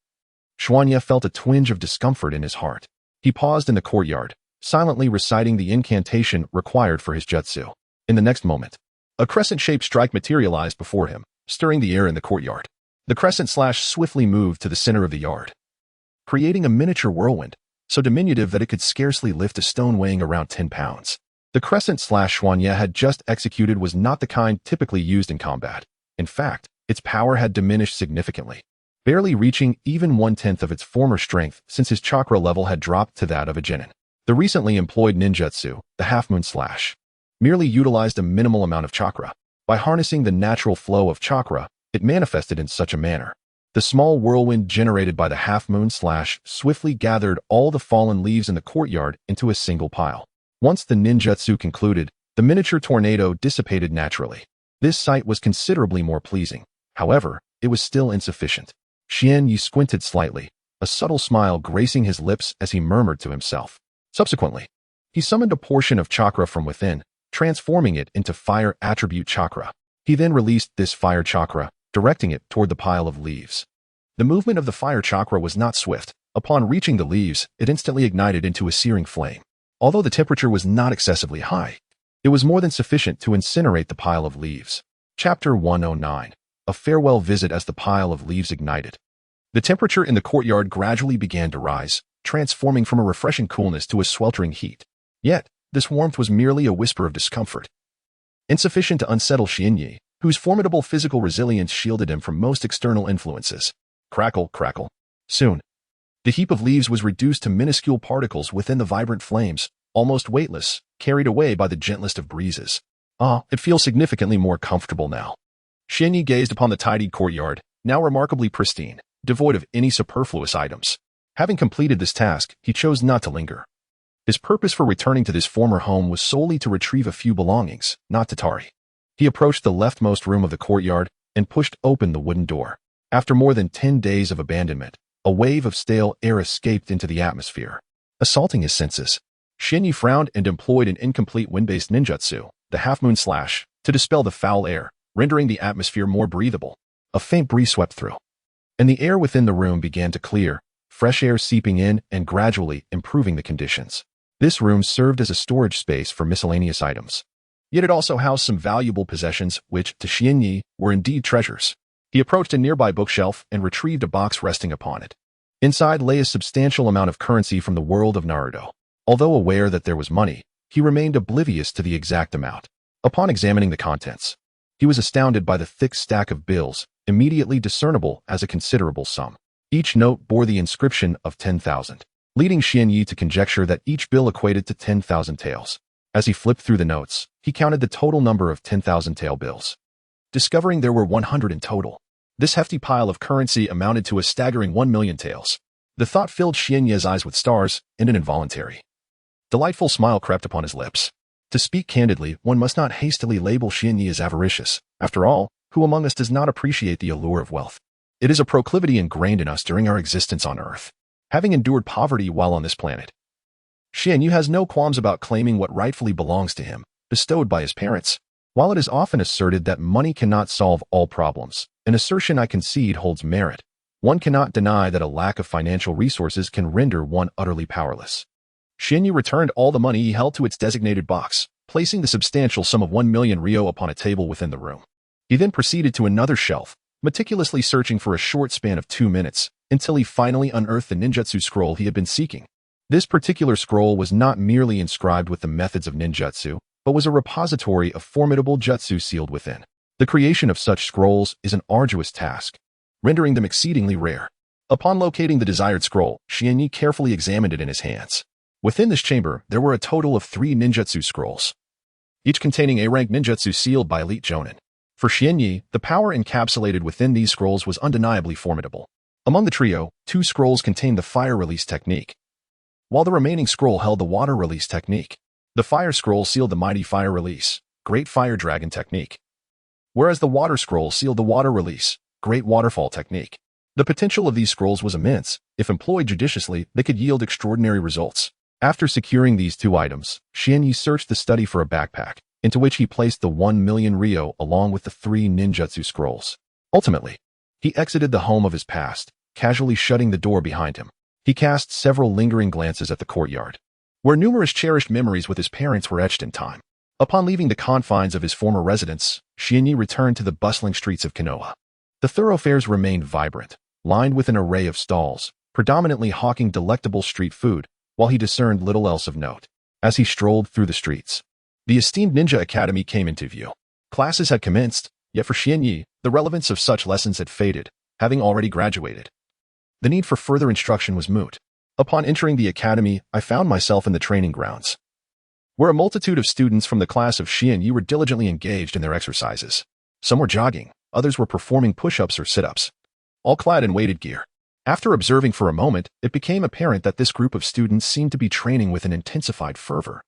Xuanya felt a twinge of discomfort in his heart. He paused in the courtyard, silently reciting the incantation required for his jutsu. In the next moment, a crescent-shaped strike materialized before him, stirring the air in the courtyard. The crescent slash swiftly moved to the center of the yard, creating a miniature whirlwind, so diminutive that it could scarcely lift a stone weighing around 10 pounds. The crescent slash Xuanya had just executed was not the kind typically used in combat. In fact, its power had diminished significantly, barely reaching even 1/10 of its former strength since his chakra level had dropped to that of a genin. The recently employed ninjutsu, the half-moon slash, merely utilized a minimal amount of chakra. By harnessing the natural flow of chakra, it manifested in such a manner. The small whirlwind generated by the half-moon slash swiftly gathered all the fallen leaves in the courtyard into a single pile. Once the ninjutsu concluded, the miniature tornado dissipated naturally. This sight was considerably more pleasing. However, it was still insufficient. Xianyu squinted slightly, a subtle smile gracing his lips as he murmured to himself. Subsequently, he summoned a portion of chakra from within, transforming it into fire attribute chakra. He then released this fire chakra, directing it toward the pile of leaves. The movement of the fire chakra was not swift. Upon reaching the leaves, it instantly ignited into a searing flame. Although the temperature was not excessively high, it was more than sufficient to incinerate the pile of leaves. Chapter 109. A farewell visit. As the pile of leaves ignited, the temperature in the courtyard gradually began to rise, transforming from a refreshing coolness to a sweltering heat. Yet, this warmth was merely a whisper of discomfort, insufficient to unsettle Xianyu, whose formidable physical resilience shielded him from most external influences. Crackle, crackle. Soon, the heap of leaves was reduced to minuscule particles within the vibrant flames, almost weightless, carried away by the gentlest of breezes. Ah, it feels significantly more comfortable now. Xianyu gazed upon the tidied courtyard, now remarkably pristine, devoid of any superfluous items. Having completed this task, he chose not to linger. His purpose for returning to this former home was solely to retrieve a few belongings, not to tarry. He approached the leftmost room of the courtyard and pushed open the wooden door. After more than 10 days of abandonment, a wave of stale air escaped into the atmosphere, assaulting his senses. Xianyu frowned and employed an incomplete wind-based ninjutsu, the half-moon slash, to dispel the foul air, rendering the atmosphere more breathable. A faint breeze swept through, and the air within the room began to clear, fresh air seeping in and gradually improving the conditions. This room served as a storage space for miscellaneous items. Yet it also housed some valuable possessions which, to Xianyi, were indeed treasures. He approached a nearby bookshelf and retrieved a box resting upon it. Inside lay a substantial amount of currency from the world of Naruto. Although aware that there was money, he remained oblivious to the exact amount. Upon examining the contents, he was astounded by the thick stack of bills, immediately discernible as a considerable sum. Each note bore the inscription of 10,000, leading Xianyi to conjecture that each bill equated to 10,000 taels. As he flipped through the notes, he counted the total number of 10,000 tael bills, discovering there were 100 in total. This hefty pile of currency amounted to a staggering 1,000,000 taels. The thought filled Xianyi's eyes with stars, and an involuntary, delightful smile crept upon his lips. To speak candidly, one must not hastily label Xianyi as avaricious. After all, who among us does not appreciate the allure of wealth? It is a proclivity ingrained in us during our existence on Earth, having endured poverty while on this planet. Xianyi has no qualms about claiming what rightfully belongs to him, bestowed by his parents. While it is often asserted that money cannot solve all problems, an assertion I concede holds merit. One cannot deny that a lack of financial resources can render one utterly powerless. Xianyi returned all the money he held to its designated box, placing the substantial sum of 1,000,000 ryo upon a table within the room. He then proceeded to another shelf, meticulously searching for a short span of 2 minutes, until he finally unearthed the ninjutsu scroll he had been seeking. This particular scroll was not merely inscribed with the methods of ninjutsu, but was a repository of formidable jutsu sealed within. The creation of such scrolls is an arduous task, rendering them exceedingly rare. Upon locating the desired scroll, Xianyi carefully examined it in his hands. Within this chamber, there were a total of 3 ninjutsu scrolls, each containing A-rank ninjutsu sealed by elite jonin. For Xianyi, the power encapsulated within these scrolls was undeniably formidable. Among the trio, 2 scrolls contained the fire release technique, while the remaining scroll held the water release technique. The fire scroll sealed the mighty fire release, great fire dragon technique, whereas the water scroll sealed the water release, great waterfall technique. The potential of these scrolls was immense. If employed judiciously, they could yield extraordinary results. After securing these 2 items, Xianyi searched the study for a backpack, into which he placed the 1,000,000 ryo along with the 3 ninjutsu scrolls. Ultimately, he exited the home of his past, casually shutting the door behind him. He cast several lingering glances at the courtyard, where numerous cherished memories with his parents were etched in time. Upon leaving the confines of his former residence, Xianyi returned to the bustling streets of Konoha. The thoroughfares remained vibrant, lined with an array of stalls, predominantly hawking delectable street food, while he discerned little else of note. As he strolled through the streets, the esteemed ninja academy came into view. Classes had commenced, yet for Xianyi, the relevance of such lessons had faded, having already graduated. The need for further instruction was moot. Upon entering the academy, I found myself in the training grounds, where a multitude of students from the class of Xianyi were diligently engaged in their exercises. Some were jogging, others were performing push-ups or sit-ups, all clad in weighted gear. After observing for a moment, it became apparent that this group of students seemed to be training with an intensified fervor,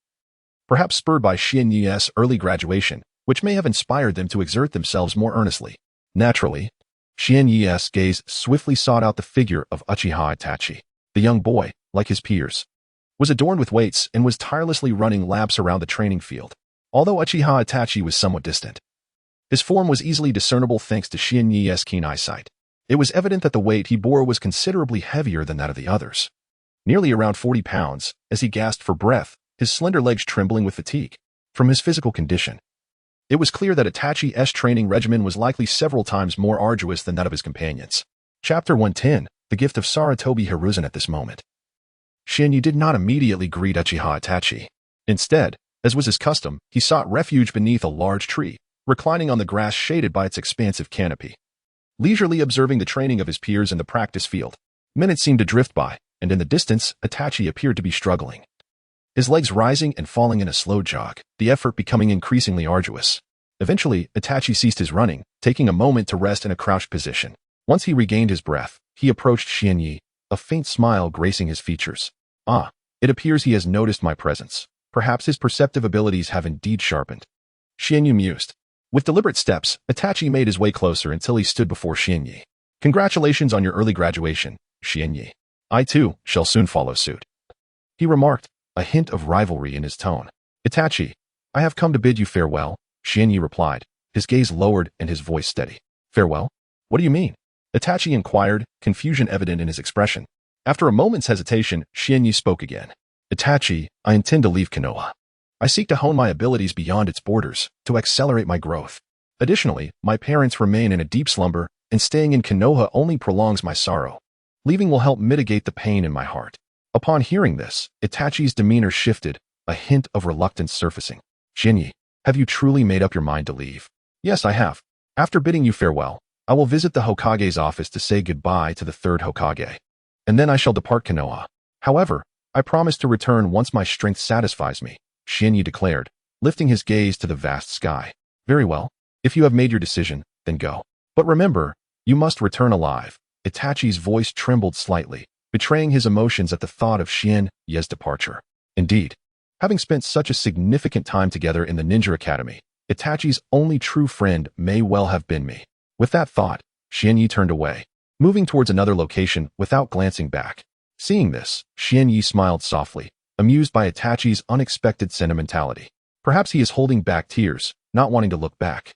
perhaps spurred by Xianyi's early graduation, which may have inspired them to exert themselves more earnestly. Naturally, Xianyi's gaze swiftly sought out the figure of Uchiha Itachi. The young boy, like his peers, was adorned with weights and was tirelessly running laps around the training field. Although Uchiha Itachi was somewhat distant, his form was easily discernible thanks to Xianyi's keen eyesight. It was evident that the weight he bore was considerably heavier than that of the others, nearly around 40 pounds, as he gasped for breath, his slender legs trembling with fatigue. From his physical condition, it was clear that Itachi's training regimen was likely several times more arduous than that of his companions. Chapter 110, The Gift of Saratobi Hiruzen. At this moment, Xianyi did not immediately greet Uchiha Itachi. Instead, as was his custom, he sought refuge beneath a large tree, reclining on the grass shaded by its expansive canopy, leisurely observing the training of his peers in the practice field. Minutes seemed to drift by, and in the distance, Itachi appeared to be struggling, his legs rising and falling in a slow jog, the effort becoming increasingly arduous. Eventually, Itachi ceased his running, taking a moment to rest in a crouched position. Once he regained his breath, he approached Xianyi, a faint smile gracing his features. "Ah, it appears he has noticed my presence. Perhaps his perceptive abilities have indeed sharpened." Xianyi mused. With deliberate steps, Itachi made his way closer until he stood before Xianyi. "Congratulations on your early graduation, Xianyi. I too shall soon follow suit," he remarked, a hint of rivalry in his tone. "Itachi, I have come to bid you farewell," Xianyi replied, his gaze lowered and his voice steady. "Farewell? What do you mean? Itachi inquired, confusion evident in his expression. After a moment's hesitation, Xianyi spoke again. Itachi, I intend to leave Konoha. I seek to hone my abilities beyond its borders, to accelerate my growth. Additionally, my parents remain in a deep slumber, and staying in Konoha only prolongs my sorrow. Leaving will help mitigate the pain in my heart. Upon hearing this, Itachi's demeanor shifted, a hint of reluctance surfacing. Xianyi, have you truly made up your mind to leave? Yes, I have. After bidding you farewell, I will visit the Hokage's office to say goodbye to the third Hokage. And then I shall depart Konoha. However, I promise to return once my strength satisfies me, Xianyi declared, lifting his gaze to the vast sky. Very well. If you have made your decision, then go. But remember, you must return alive. Itachi's voice trembled slightly, betraying his emotions at the thought of Xianyi's departure. Indeed, having spent such a significant time together in the Ninja Academy, Itachi's only true friend may well have been me. With that thought, Xianyi turned away, moving towards another location without glancing back. Seeing this, Xianyi smiled softly, amused by Itachi's unexpected sentimentality. Perhaps he is holding back tears, not wanting to look back.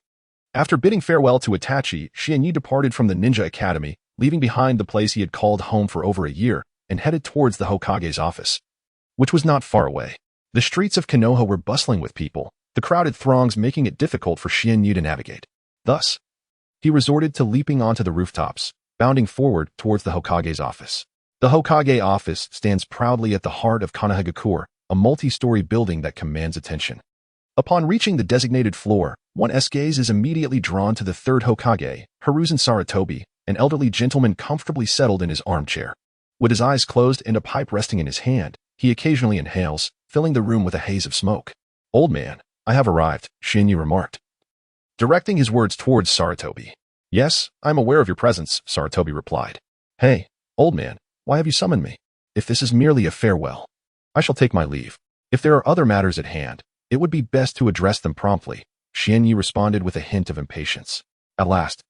After bidding farewell to Itachi, Xianyi departed from the Ninja Academy, leaving behind the place he had called home for over a year, and headed towards the Hokage's office, which was not far away. The streets of Konoha were bustling with people, the crowded throngs making it difficult for Xianyi to navigate. Thus, he resorted to leaping onto the rooftops, bounding forward towards the Hokage's office. The Hokage office stands proudly at the heart of Konohagakure, a multi-story building that commands attention. Upon reaching the designated floor, one's gaze is immediately drawn to the third Hokage, Hiruzen Sarutobi, an elderly gentleman comfortably settled in his armchair. With his eyes closed and a pipe resting in his hand, he occasionally inhales, filling the room with a haze of smoke. Old man, I have arrived, Xianyi remarked, directing his words towards Sarutobi. Yes, I am aware of your presence, Sarutobi replied. Hey, old man, why have you summoned me? If this is merely a farewell, I shall take my leave. If there are other matters at hand, it would be best to address them promptly, Xianyi responded with a hint of impatience. At last,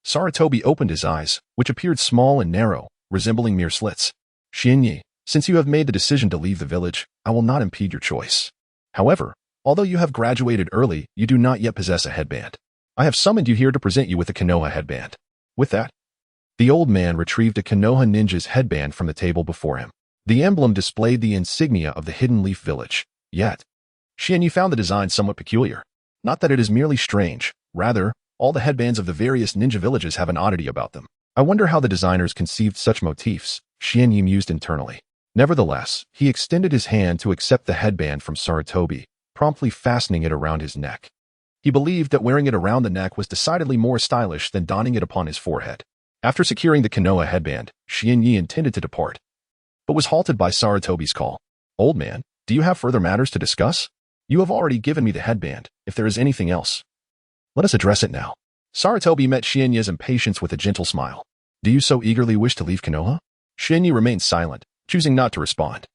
Sarutobi opened his eyes, which appeared small and narrow, resembling mere slits. Xianyi, since you have made the decision to leave the village, I will not impede your choice. However, although you have graduated early, you do not yet possess a headband. I have summoned you here to present you with a Konoha headband. With that, the old man retrieved a Konoha ninja's headband from the table before him. The emblem displayed the insignia of the Hidden Leaf Village. Yet, Xianyi found the design somewhat peculiar. Not that it is merely strange, rather, all the headbands of the various ninja villages have an oddity about them. I wonder how the designers conceived such motifs, Xianyi mused internally. Nevertheless, he extended his hand to accept the headband from Sarutobi, promptly fastening it around his neck. He believed that wearing it around the neck was decidedly more stylish than donning it upon his forehead. After securing the Konoha headband, Xianyi intended to depart, but was halted by Sarutobi's call. Old man, do you have further matters to discuss? You have already given me the headband. If there is anything else, let us address it now. Sarutobi met Xianyi's impatience with a gentle smile. Do you so eagerly wish to leave Konoha? Xianyi remained silent, choosing not to respond.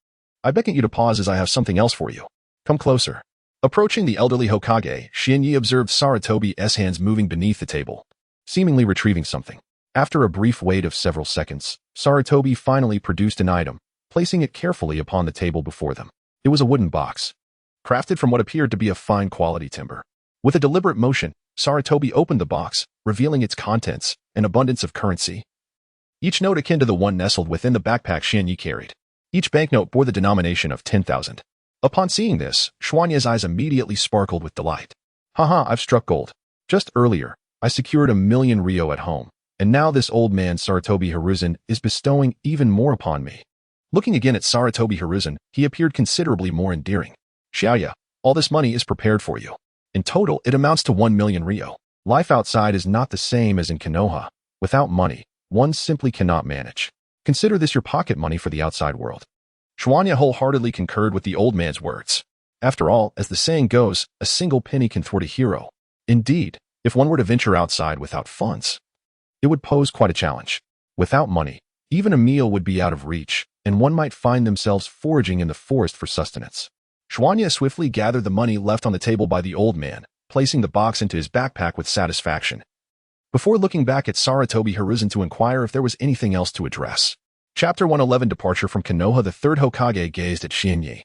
I beckon you to pause as I have something else for you. Come closer. Approaching the elderly Hokage, Xianyi observed Sarutobi's hands moving beneath the table, seemingly retrieving something. After a brief wait of several seconds, Sarutobi finally produced an item, placing it carefully upon the table before them. It was a wooden box, crafted from what appeared to be a fine quality timber. With a deliberate motion, Sarutobi opened the box, revealing its contents, an abundance of currency, each note akin to the one nestled within the backpack Xianyi carried. Each banknote bore the denomination of 10,000. Upon seeing this, Xuanya's eyes immediately sparkled with delight. Haha, I've struck gold. Just earlier, I secured 1,000,000 ryo at home, and now this old man Sarutobi Hiruzen is bestowing even more upon me. Looking again at Sarutobi Hiruzen, he appeared considerably more endearing. Xiaoya, all this money is prepared for you. In total, it amounts to 1,000,000 ryo. Life outside is not the same as in Konoha. Without money, one simply cannot manage. Consider this your pocket money for the outside world. Xuanya wholeheartedly concurred with the old man's words. After all, as the saying goes, a single penny can thwart a hero. Indeed, if one were to venture outside without funds, it would pose quite a challenge. Without money, even a meal would be out of reach, and one might find themselves foraging in the forest for sustenance. Xuanya swiftly gathered the money left on the table by the old man, placing the box into his backpack with satisfaction, before looking back at Sarutobi Hiruzen to inquire if there was anything else to address. Chapter 111 Departure from Konoha. The third Hokage gazed at Xianyi,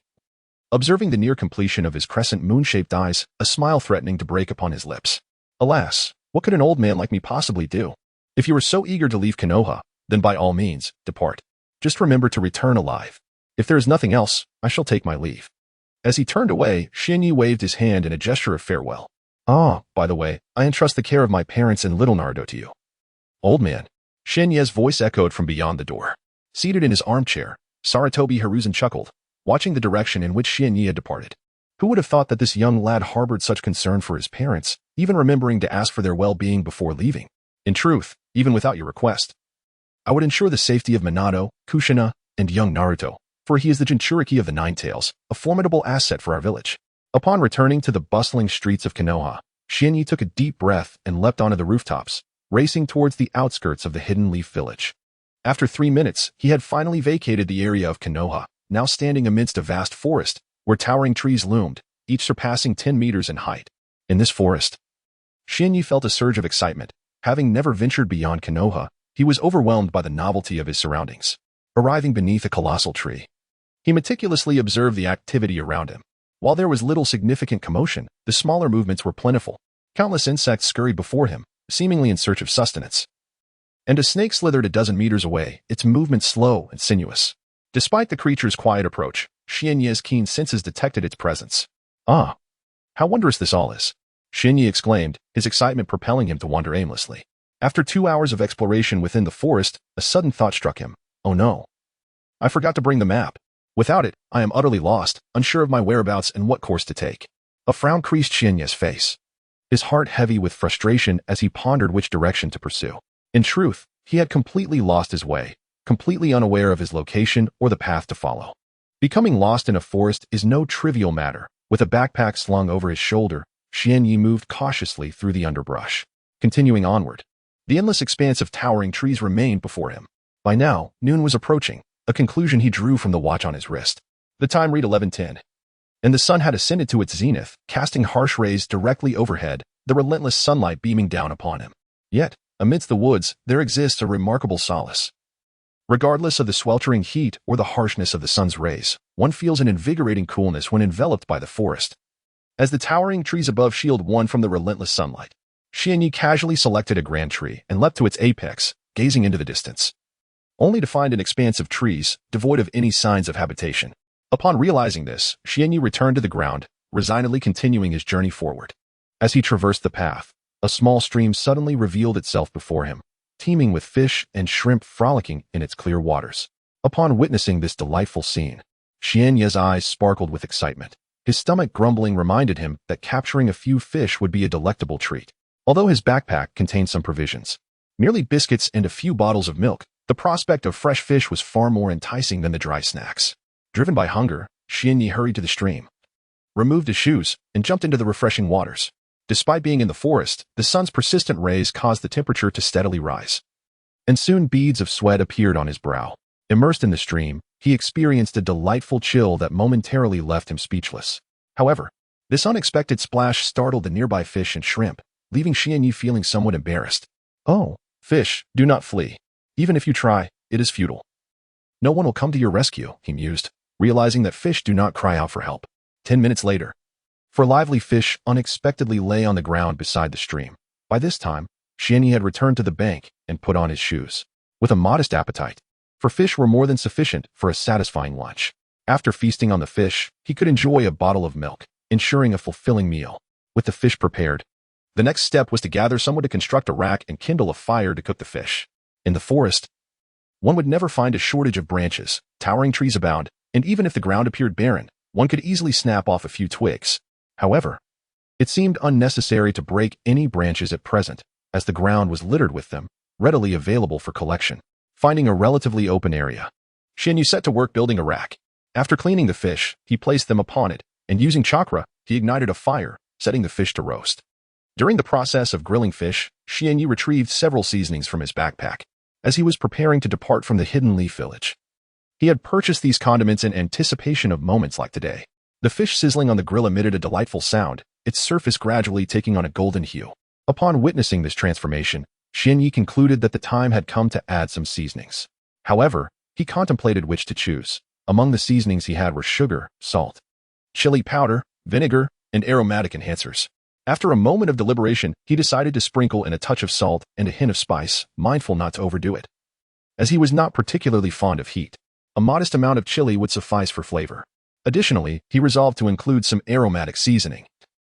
observing the near completion of his crescent moon-shaped eyes, a smile threatening to break upon his lips. Alas, what could an old man like me possibly do? If you are so eager to leave Konoha, then by all means, depart. Just remember to return alive. If there is nothing else, I shall take my leave." As he turned away, Shinyi waved his hand in a gesture of farewell. "Ah, by the way, I entrust the care of my parents and little Naruto to you." "Old man." Shinya's voice echoed from beyond the door. Seated in his armchair, Sarutobi Hiruzen chuckled, watching the direction in which Shinyi had departed. Who would have thought that this young lad harbored such concern for his parents, even remembering to ask for their well-being before leaving? In truth, even without your request, I would ensure the safety of Minato, Kushina, and young Naruto, for he is the Jinchuriki of the Nine Tails, a formidable asset for our village. Upon returning to the bustling streets of Konoha, Shinyi took a deep breath and leapt onto the rooftops, racing towards the outskirts of the Hidden Leaf village. After 3 minutes, he had finally vacated the area of Konoha, now standing amidst a vast forest, where towering trees loomed, each surpassing 10 meters in height. In this forest, Shinyi felt a surge of excitement. Having never ventured beyond Konoha, he was overwhelmed by the novelty of his surroundings. Arriving beneath a colossal tree, he meticulously observed the activity around him. While there was little significant commotion, the smaller movements were plentiful. Countless insects scurried before him, seemingly in search of sustenance. And a snake slithered a dozen meters away, its movement slow and sinuous. Despite the creature's quiet approach, Shinyi's keen senses detected its presence. "Ah, how wondrous this all is!" Shinyi exclaimed, his excitement propelling him to wander aimlessly. After 2 hours of exploration within the forest, a sudden thought struck him. "Oh no. I forgot to bring the map. Without it, I am utterly lost, unsure of my whereabouts and what course to take." A frown creased Shinya's face, his heart heavy with frustration as he pondered which direction to pursue. In truth, he had completely lost his way, completely unaware of his location or the path to follow. Becoming lost in a forest is no trivial matter. With a backpack slung over his shoulder, Shinyi moved cautiously through the underbrush. Continuing onward, the endless expanse of towering trees remained before him. By now, noon was approaching, a conclusion he drew from the watch on his wrist. The time read 11:10, and the sun had ascended to its zenith, casting harsh rays directly overhead, the relentless sunlight beaming down upon him. Yet, amidst the woods, there exists a remarkable solace. Regardless of the sweltering heat or the harshness of the sun's rays, one feels an invigorating coolness when enveloped by the forest. As the towering trees above shield one from the relentless sunlight, Shinyi casually selected a grand tree and leapt to its apex, gazing into the distance, only to find an expanse of trees, devoid of any signs of habitation. Upon realizing this, Shinyi returned to the ground, resignedly continuing his journey forward. As he traversed the path, a small stream suddenly revealed itself before him, teeming with fish and shrimp frolicking in its clear waters. Upon witnessing this delightful scene, Shinya's eyes sparkled with excitement. His stomach grumbling reminded him that capturing a few fish would be a delectable treat. Although his backpack contained some provisions, merely biscuits and a few bottles of milk, the prospect of fresh fish was far more enticing than the dry snacks. Driven by hunger, Shinyi hurried to the stream, removed his shoes, and jumped into the refreshing waters. Despite being in the forest, the sun's persistent rays caused the temperature to steadily rise, and soon beads of sweat appeared on his brow. Immersed in the stream, he experienced a delightful chill that momentarily left him speechless. However, this unexpected splash startled the nearby fish and shrimp, leaving Shinyi feeling somewhat embarrassed. "Oh, fish, do not flee. Even if you try, it is futile. No one will come to your rescue," he mused, realizing that fish do not cry out for help. 10 minutes later, four lively fish unexpectedly lay on the ground beside the stream. By this time, Shinyi had returned to the bank and put on his shoes. With a modest appetite, for fish were more than sufficient for a satisfying lunch. After feasting on the fish, he could enjoy a bottle of milk, ensuring a fulfilling meal. With the fish prepared, the next step was to gather someone to construct a rack and kindle a fire to cook the fish. In the forest, one would never find a shortage of branches, towering trees abound, and even if the ground appeared barren, one could easily snap off a few twigs. However, it seemed unnecessary to break any branches at present, as the ground was littered with them, readily available for collection. Finding a relatively open area, Shinyi set to work building a rack. After cleaning the fish, he placed them upon it, and using chakra, he ignited a fire, setting the fish to roast. During the process of grilling fish, Shinyi retrieved several seasonings from his backpack, as he was preparing to depart from the Hidden Leaf village. He had purchased these condiments in anticipation of moments like today. The fish sizzling on the grill emitted a delightful sound, its surface gradually taking on a golden hue. Upon witnessing this transformation, Shinyi concluded that the time had come to add some seasonings. However, he contemplated which to choose. Among the seasonings he had were sugar, salt, chili powder, vinegar, and aromatic enhancers. After a moment of deliberation, he decided to sprinkle in a touch of salt and a hint of spice, mindful not to overdo it. As he was not particularly fond of heat, a modest amount of chili would suffice for flavor. Additionally, he resolved to include some aromatic seasoning,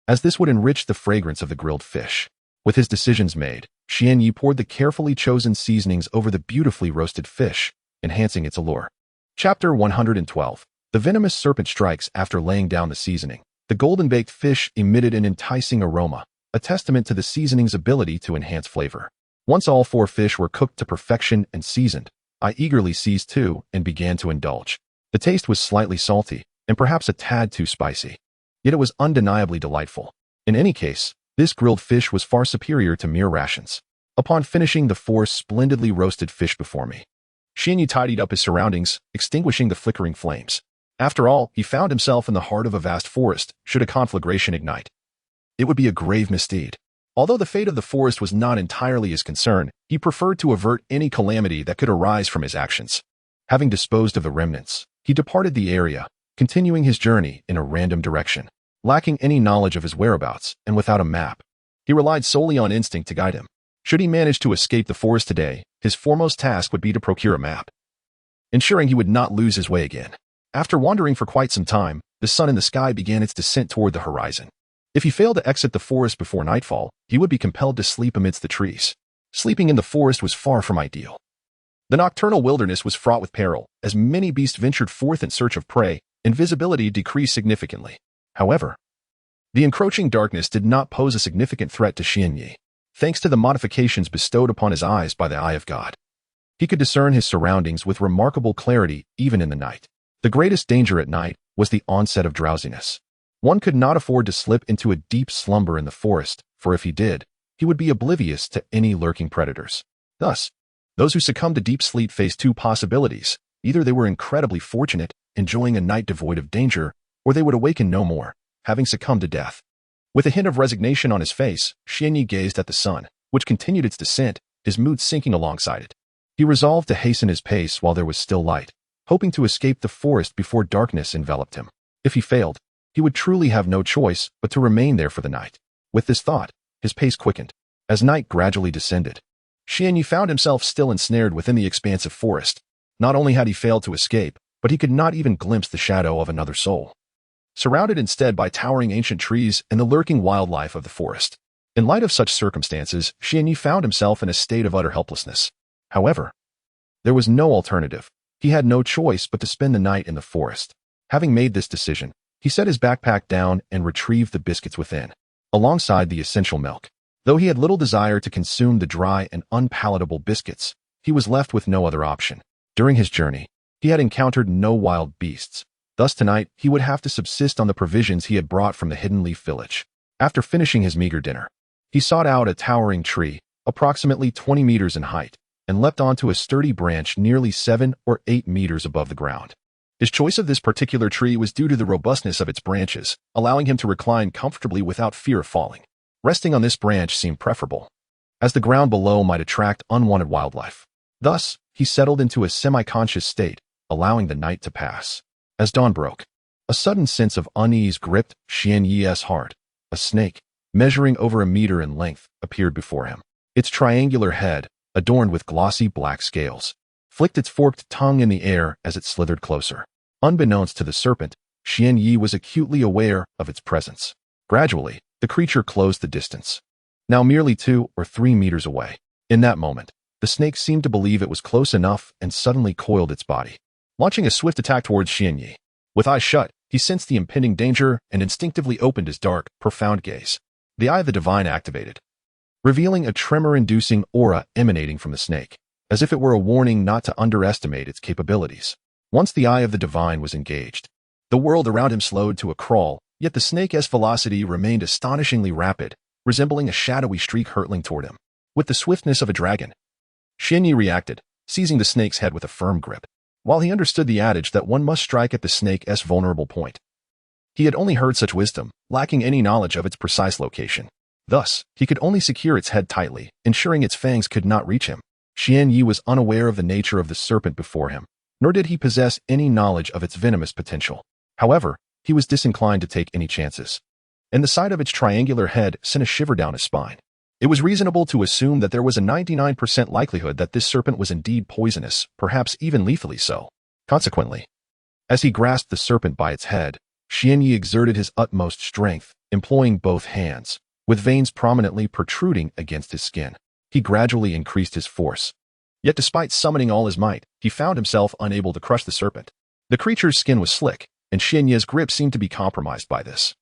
as this would enrich the fragrance of the grilled fish. With his decisions made, Xianyi poured the carefully chosen seasonings over the beautifully roasted fish, enhancing its allure. Chapter 112. The venomous serpent strikes after laying down the seasoning. The golden-baked fish emitted an enticing aroma, a testament to the seasoning's ability to enhance flavor. Once all 4 fish were cooked to perfection and seasoned, I eagerly seized 2 and began to indulge. The taste was slightly salty, and perhaps a tad too spicy. Yet it was undeniably delightful. In any case, this grilled fish was far superior to mere rations. Upon finishing the 4 splendidly roasted fish before me, Xianyi tidied up his surroundings, extinguishing the flickering flames. After all, he found himself in the heart of a vast forest, should a conflagration ignite. It would be a grave misdeed. Although the fate of the forest was not entirely his concern, he preferred to avert any calamity that could arise from his actions. Having disposed of the remnants, he departed the area, continuing his journey in a random direction. Lacking any knowledge of his whereabouts and without a map, he relied solely on instinct to guide him. Should he manage to escape the forest today, his foremost task would be to procure a map, ensuring he would not lose his way again. After wandering for quite some time, the sun in the sky began its descent toward the horizon. If he failed to exit the forest before nightfall, he would be compelled to sleep amidst the trees. Sleeping in the forest was far from ideal. The nocturnal wilderness was fraught with peril, as many beasts ventured forth in search of prey, and visibility decreased significantly. However, the encroaching darkness did not pose a significant threat to Xianyi, thanks to the modifications bestowed upon his eyes by the Eye of God. He could discern his surroundings with remarkable clarity even in the night. The greatest danger at night was the onset of drowsiness. One could not afford to slip into a deep slumber in the forest, for if he did, he would be oblivious to any lurking predators. Thus, those who succumbed to deep sleep faced 2 possibilities. Either they were incredibly fortunate, enjoying a night devoid of danger, or they would awaken no more, having succumbed to death. With a hint of resignation on his face, Xianyi gazed at the sun, which continued its descent, his mood sinking alongside it. He resolved to hasten his pace while there was still light, hoping to escape the forest before darkness enveloped him. If he failed, he would truly have no choice but to remain there for the night. With this thought, his pace quickened. As night gradually descended, Xianyi found himself still ensnared within the expansive forest. Not only had he failed to escape, but he could not even glimpse the shadow of another soul. Surrounded instead by towering ancient trees and the lurking wildlife of the forest. In light of such circumstances, Xianyi found himself in a state of utter helplessness. However, there was no alternative. He had no choice but to spend the night in the forest. Having made this decision, he set his backpack down and retrieved the biscuits within, alongside the essential milk. Though he had little desire to consume the dry and unpalatable biscuits, he was left with no other option. During his journey, he had encountered no wild beasts. Thus tonight, he would have to subsist on the provisions he had brought from the Hidden Leaf village. After finishing his meager dinner, he sought out a towering tree, approximately 20 meters in height, and leapt onto a sturdy branch nearly 7 or 8 meters above the ground. His choice of this particular tree was due to the robustness of its branches, allowing him to recline comfortably without fear of falling. Resting on this branch seemed preferable, as the ground below might attract unwanted wildlife. Thus, he settled into a semi-conscious state, allowing the night to pass. As dawn broke, a sudden sense of unease gripped Xianyi's heart. A snake, measuring over 1 meter in length, appeared before him. Its triangular head, adorned with glossy black scales, flicked its forked tongue in the air as it slithered closer. Unbeknownst to the serpent, Xianyi was acutely aware of its presence. Gradually, the creature closed the distance, now merely 2 or 3 meters away. In that moment, the snake seemed to believe it was close enough and suddenly coiled its body, launching a swift attack towards Xianyi. With eyes shut, he sensed the impending danger and instinctively opened his dark, profound gaze. The Eye of the Divine activated, revealing a tremor-inducing aura emanating from the snake, as if it were a warning not to underestimate its capabilities. Once the Eye of the Divine was engaged, the world around him slowed to a crawl, yet the snake's velocity remained astonishingly rapid, resembling a shadowy streak hurtling toward him. With the swiftness of a dragon, Xianyi reacted, seizing the snake's head with a firm grip. While he understood the adage that one must strike at the snake's vulnerable point, he had only heard such wisdom, lacking any knowledge of its precise location. Thus, he could only secure its head tightly, ensuring its fangs could not reach him. Xianyi was unaware of the nature of the serpent before him, nor did he possess any knowledge of its venomous potential. However, he was disinclined to take any chances. and the sight of its triangular head sent a shiver down his spine. It was reasonable to assume that there was a 99% likelihood that this serpent was indeed poisonous, perhaps even lethally so. Consequently, as he grasped the serpent by its head, Xianyi exerted his utmost strength, employing both hands, with veins prominently protruding against his skin. He gradually increased his force. Yet despite summoning all his might, he found himself unable to crush the serpent. The creature's skin was slick, and Xianyi's grip seemed to be compromised by this,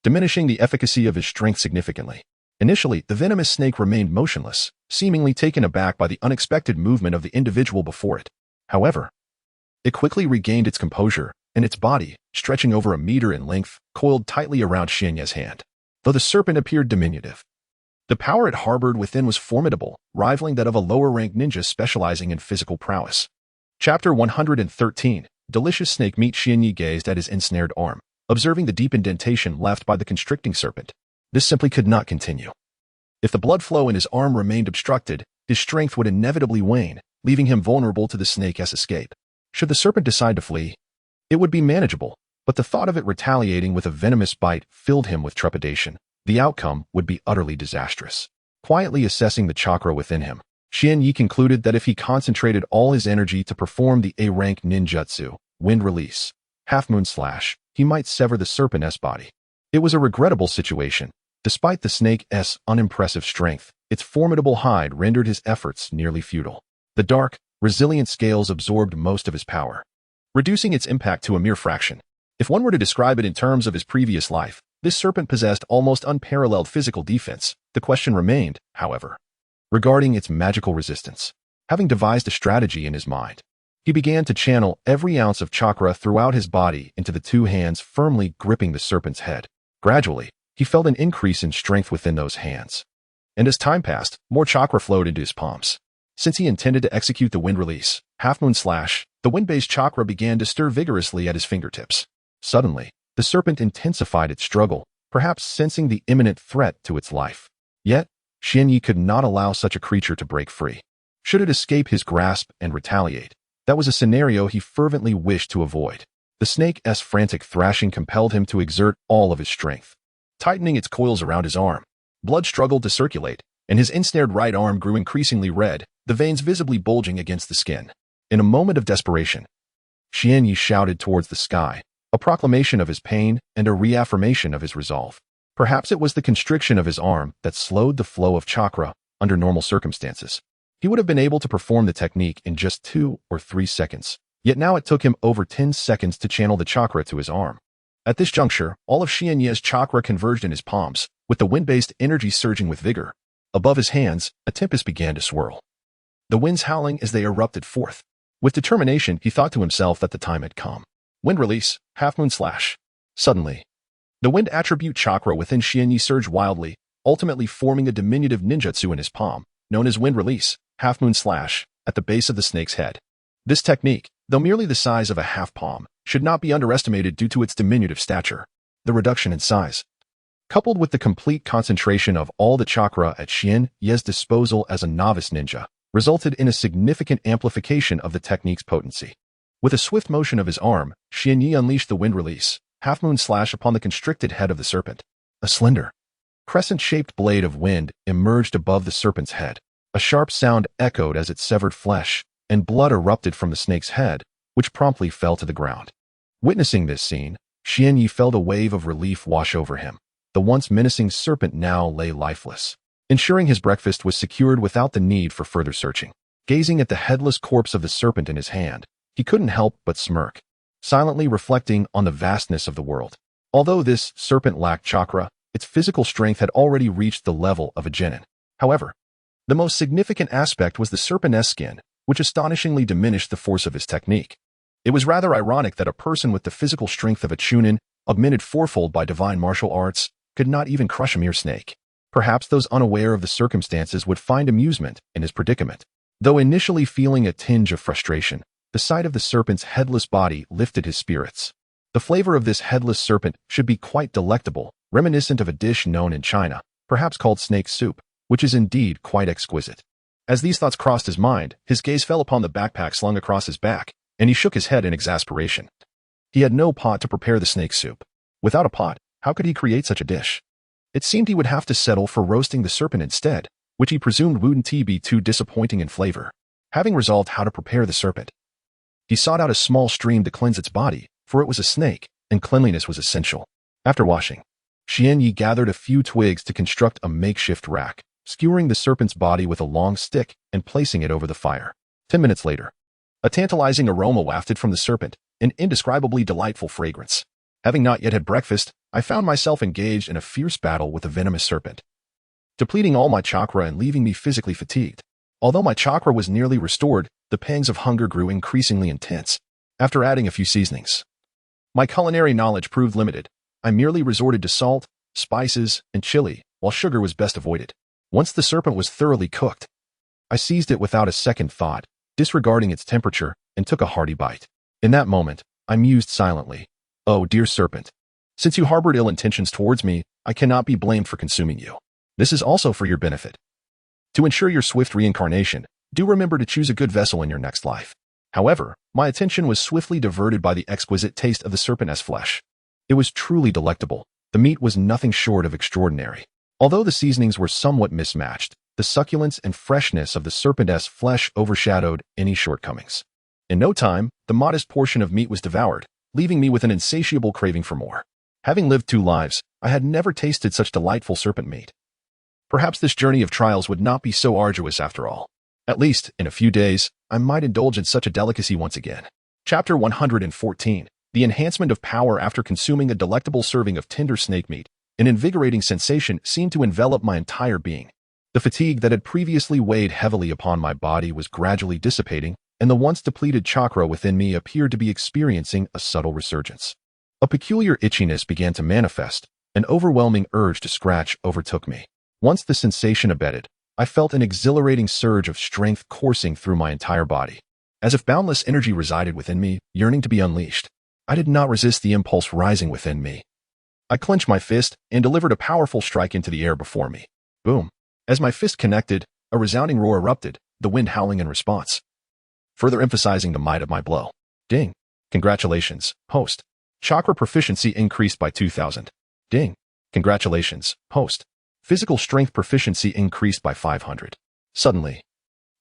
diminishing the efficacy of his strength significantly. Initially, the venomous snake remained motionless, seemingly taken aback by the unexpected movement of the individual before it. However, it quickly regained its composure, and its body, stretching over a meter in length, coiled tightly around Xianyi's hand. Though the serpent appeared diminutive, the power it harbored within was formidable, rivaling that of a lower-ranked ninja specializing in physical prowess. Chapter 113. Delicious snake meat. Xianyi gazed at his ensnared arm, observing the deep indentation left by the constricting serpent. This simply could not continue. If the blood flow in his arm remained obstructed, his strength would inevitably wane, leaving him vulnerable to the snake's escape. Should the serpent decide to flee, it would be manageable, but the thought of it retaliating with a venomous bite filled him with trepidation. The outcome would be utterly disastrous. Quietly assessing the chakra within him, Xianyi concluded that if he concentrated all his energy to perform the A-rank ninjutsu, wind release, half-moon slash, he might sever the serpent's body. It was a regrettable situation. Despite the snake's unimpressive strength, its formidable hide rendered his efforts nearly futile. The dark, resilient scales absorbed most of his power, reducing its impact to a mere fraction. If one were to describe it in terms of his previous life, this serpent possessed almost unparalleled physical defense. The question remained, however, regarding its magical resistance. Having devised a strategy in his mind, he began to channel every ounce of chakra throughout his body into the two hands firmly gripping the serpent's head. Gradually, he felt an increase in strength within those hands. And as time passed, more chakra flowed into his palms. Since he intended to execute the wind release, half-moon slash, the wind-based chakra began to stir vigorously at his fingertips. Suddenly, the serpent intensified its struggle, perhaps sensing the imminent threat to its life. Yet, Xianyi could not allow such a creature to break free. Should it escape his grasp and retaliate, that was a scenario he fervently wished to avoid. The snake's frantic thrashing compelled him to exert all of his strength. Tightening its coils around his arm, blood struggled to circulate, and his ensnared right arm grew increasingly red, the veins visibly bulging against the skin. In a moment of desperation, Xianyi shouted towards the sky, a proclamation of his pain and a reaffirmation of his resolve. Perhaps it was the constriction of his arm that slowed the flow of chakra under normal circumstances. He would have been able to perform the technique in just 2 or 3 seconds, yet now it took him over 10 seconds to channel the chakra to his arm. At this juncture, all of Xianyi's chakra converged in his palms, with the wind-based energy surging with vigor. Above his hands, a tempest began to swirl, the winds howling as they erupted forth. With determination, he thought to himself that the time had come. Wind release, half-moon slash. Suddenly, the wind attribute chakra within Xianyi surged wildly, ultimately forming a diminutive ninjutsu in his palm, known as wind release, half-moon slash, at the base of the snake's head. This technique, though merely the size of a half-palm, should not be underestimated due to its diminutive stature. The reduction in size, coupled with the complete concentration of all the chakra at Xianyi's disposal as a novice ninja, resulted in a significant amplification of the technique's potency. With a swift motion of his arm, Xianyi unleashed the wind release, half-moon slash upon the constricted head of the serpent. A slender, crescent-shaped blade of wind emerged above the serpent's head. A sharp sound echoed as it severed flesh, and blood erupted from the snake's head, which promptly fell to the ground. Witnessing this scene, Xianyi felt a wave of relief wash over him. The once menacing serpent now lay lifeless, ensuring his breakfast was secured without the need for further searching. Gazing at the headless corpse of the serpent in his hand, he couldn't help but smirk, silently reflecting on the vastness of the world. Although this serpent lacked chakra, its physical strength had already reached the level of a genin. However, the most significant aspect was the serpent's skin, which astonishingly diminished the force of his technique. It was rather ironic that a person with the physical strength of a chunin, augmented fourfold by divine martial arts, could not even crush a mere snake. Perhaps those unaware of the circumstances would find amusement in his predicament. Though initially feeling a tinge of frustration, the sight of the serpent's headless body lifted his spirits. The flavor of this headless serpent should be quite delectable, reminiscent of a dish known in China, perhaps called snake soup, which is indeed quite exquisite. As these thoughts crossed his mind, his gaze fell upon the backpack slung across his back, and he shook his head in exasperation. He had no pot to prepare the snake soup. Without a pot, How could he create such a dish? It seemed he would have to settle for roasting the serpent instead, which he presumed wouldn't be too disappointing in flavor. Having resolved how to prepare the serpent, he sought out a small stream to cleanse its body, for it was a snake, and cleanliness was essential. After washing, Xianyi gathered a few twigs to construct a makeshift rack, skewering the serpent's body with a long stick and placing it over the fire. 10 minutes later, a tantalizing aroma wafted from the serpent, an indescribably delightful fragrance. Having not yet had breakfast, I found myself engaged in a fierce battle with the venomous serpent, depleting all my chakra and leaving me physically fatigued. Although my chakra was nearly restored, the pangs of hunger grew increasingly intense. After adding a few seasonings, my culinary knowledge proved limited. I merely resorted to salt, spices, and chili, while sugar was best avoided. Once the serpent was thoroughly cooked, I seized it without a second thought, disregarding its temperature, and took a hearty bite. In that moment, I mused silently. Oh, dear serpent, since you harbored ill intentions towards me, I cannot be blamed for consuming you. This is also for your benefit. To ensure your swift reincarnation, do remember to choose a good vessel in your next life. However, my attention was swiftly diverted by the exquisite taste of the serpent's flesh. It was truly delectable. The meat was nothing short of extraordinary. Although the seasonings were somewhat mismatched, the succulence and freshness of the serpent's flesh overshadowed any shortcomings. In no time, the modest portion of meat was devoured, leaving me with an insatiable craving for more. Having lived 2 lives, I had never tasted such delightful serpent meat. Perhaps this journey of trials would not be so arduous after all. At least, in a few days, I might indulge in such a delicacy once again. Chapter 114. The enhancement of power after consuming a delectable serving of tender snake meat. An invigorating sensation seemed to envelop my entire being. The fatigue that had previously weighed heavily upon my body was gradually dissipating, and the once depleted chakra within me appeared to be experiencing a subtle resurgence. A peculiar itchiness began to manifest. An overwhelming urge to scratch overtook me. Once the sensation abated, I felt an exhilarating surge of strength coursing through my entire body. As if boundless energy resided within me, yearning to be unleashed. I did not resist the impulse rising within me. I clenched my fist and delivered a powerful strike into the air before me. Boom. As my fist connected, a resounding roar erupted, the wind howling in response, further emphasizing the might of my blow. Ding. Congratulations, host. Chakra proficiency increased by 2,000. Ding. Congratulations, host. Physical strength proficiency increased by 500. Suddenly,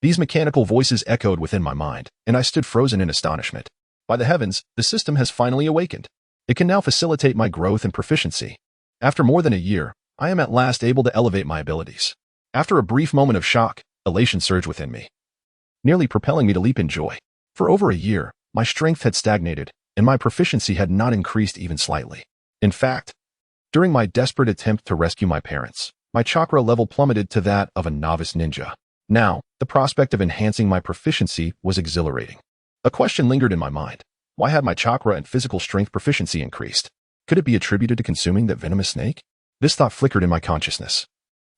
these mechanical voices echoed within my mind, and I stood frozen in astonishment. By the heavens, the system has finally awakened. It can now facilitate my growth and proficiency. After more than a year, I am at last able to elevate my abilities. After a brief moment of shock, elation surged within me, nearly propelling me to leap in joy. For over a year, my strength had stagnated, and my proficiency had not increased even slightly. In fact, during my desperate attempt to rescue my parents, my chakra level plummeted to that of a novice ninja. Now, the prospect of enhancing my proficiency was exhilarating. A question lingered in my mind. Why had my chakra and physical strength proficiency increased? Could it be attributed to consuming that venomous snake? This thought flickered in my consciousness,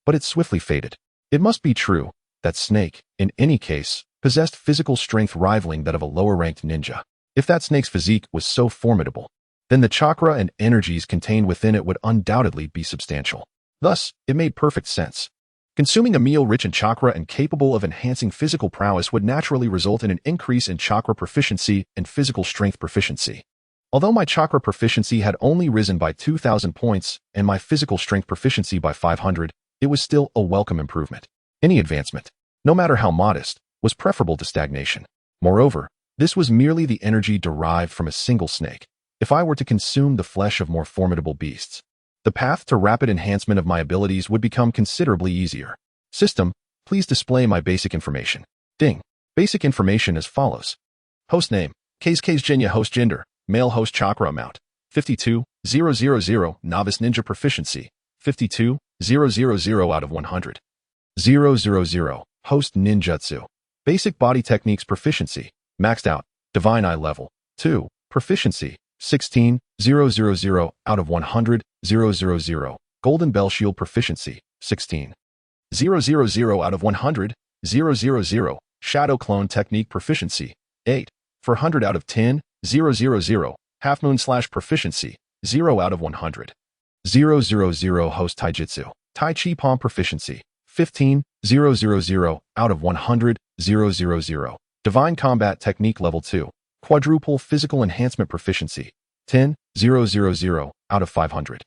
but it swiftly faded. It must be true. That snake, in any case, possessed physical strength rivaling that of a lower-ranked ninja. If that snake's physique was so formidable, then the chakra and energies contained within it would undoubtedly be substantial. Thus, it made perfect sense. Consuming a meal rich in chakra and capable of enhancing physical prowess would naturally result in an increase in chakra proficiency and physical strength proficiency. Although my chakra proficiency had only risen by 2,000 points and my physical strength proficiency by 500, it was still a welcome improvement. Any advancement, no matter how modest, was preferable to stagnation. Moreover, this was merely the energy derived from a single snake. If I were to consume the flesh of more formidable beasts, the path to rapid enhancement of my abilities would become considerably easier. System, please display my basic information. Ding. Basic information as follows. Host name, K's Genya. Host gender, male. Host chakra amount, 52,000. Novice ninja proficiency, 52,000 out of 100. 000. Host ninjutsu. Basic body techniques proficiency, maxed out, divine eye level, 2. Proficiency, 16,000 out of 100. 000. Golden bell shield proficiency, 16,000 out of 100. 000. Shadow clone technique proficiency, 8. For 100 out of 10. 000. Half moon slash proficiency, 0 out of 100. 000. Host taijutsu. Tai chi palm proficiency, 15,000 out of 100. 000. Divine combat technique level 2. Quadruple physical enhancement proficiency, 10,000 out of 500.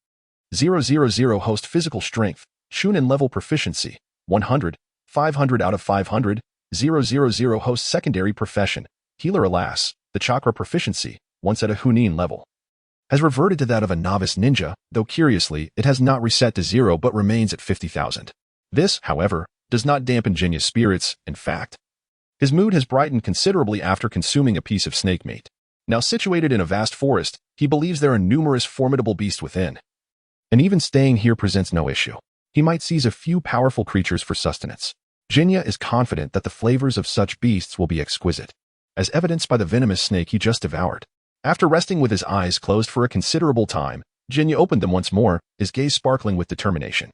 000 host physical strength, Shunin level proficiency, 100, 500 out of 500, 000 host secondary profession, healer. Alas, the chakra proficiency, once at a Hunin level, has reverted to that of a novice ninja, though curiously, it has not reset to 0 but remains at 50,000. This, however, does not dampen Jinya's spirits. In fact, his mood has brightened considerably after consuming a piece of snake meat. Now situated in a vast forest, he believes there are numerous formidable beasts within, and even staying here presents no issue. He might seize a few powerful creatures for sustenance. Jinya is confident that the flavors of such beasts will be exquisite, as evidenced by the venomous snake he just devoured. After resting with his eyes closed for a considerable time, Jinya opened them once more, his gaze sparkling with determination.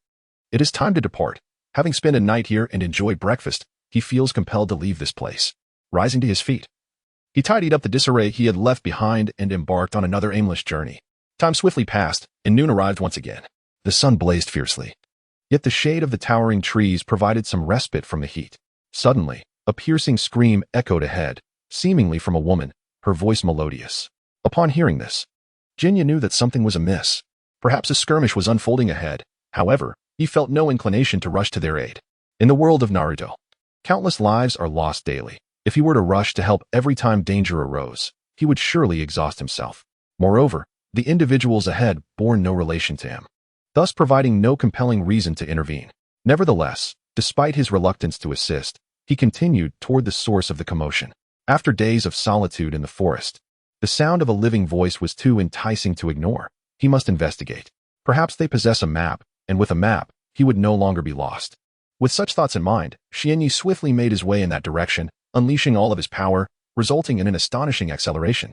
It is time to depart. Having spent a night here and enjoyed breakfast, he feels compelled to leave this place. Rising to his feet, he tidied up the disarray he had left behind and embarked on another aimless journey. Time swiftly passed, and noon arrived once again. The sun blazed fiercely, yet the shade of the towering trees provided some respite from the heat. Suddenly, a piercing scream echoed ahead, seemingly from a woman, her voice melodious. Upon hearing this, Jinya knew that something was amiss. Perhaps a skirmish was unfolding ahead. However, he felt no inclination to rush to their aid. In the world of Naruto, countless lives are lost daily. If he were to rush to help every time danger arose, he would surely exhaust himself. Moreover, the individuals ahead bore no relation to him, thus providing no compelling reason to intervene. Nevertheless, despite his reluctance to assist, he continued toward the source of the commotion. After days of solitude in the forest, the sound of a living voice was too enticing to ignore. He must investigate. Perhaps they possess a map, and with a map, he would no longer be lost. With such thoughts in mind, Xianyu swiftly made his way in that direction, unleashing all of his power, resulting in an astonishing acceleration.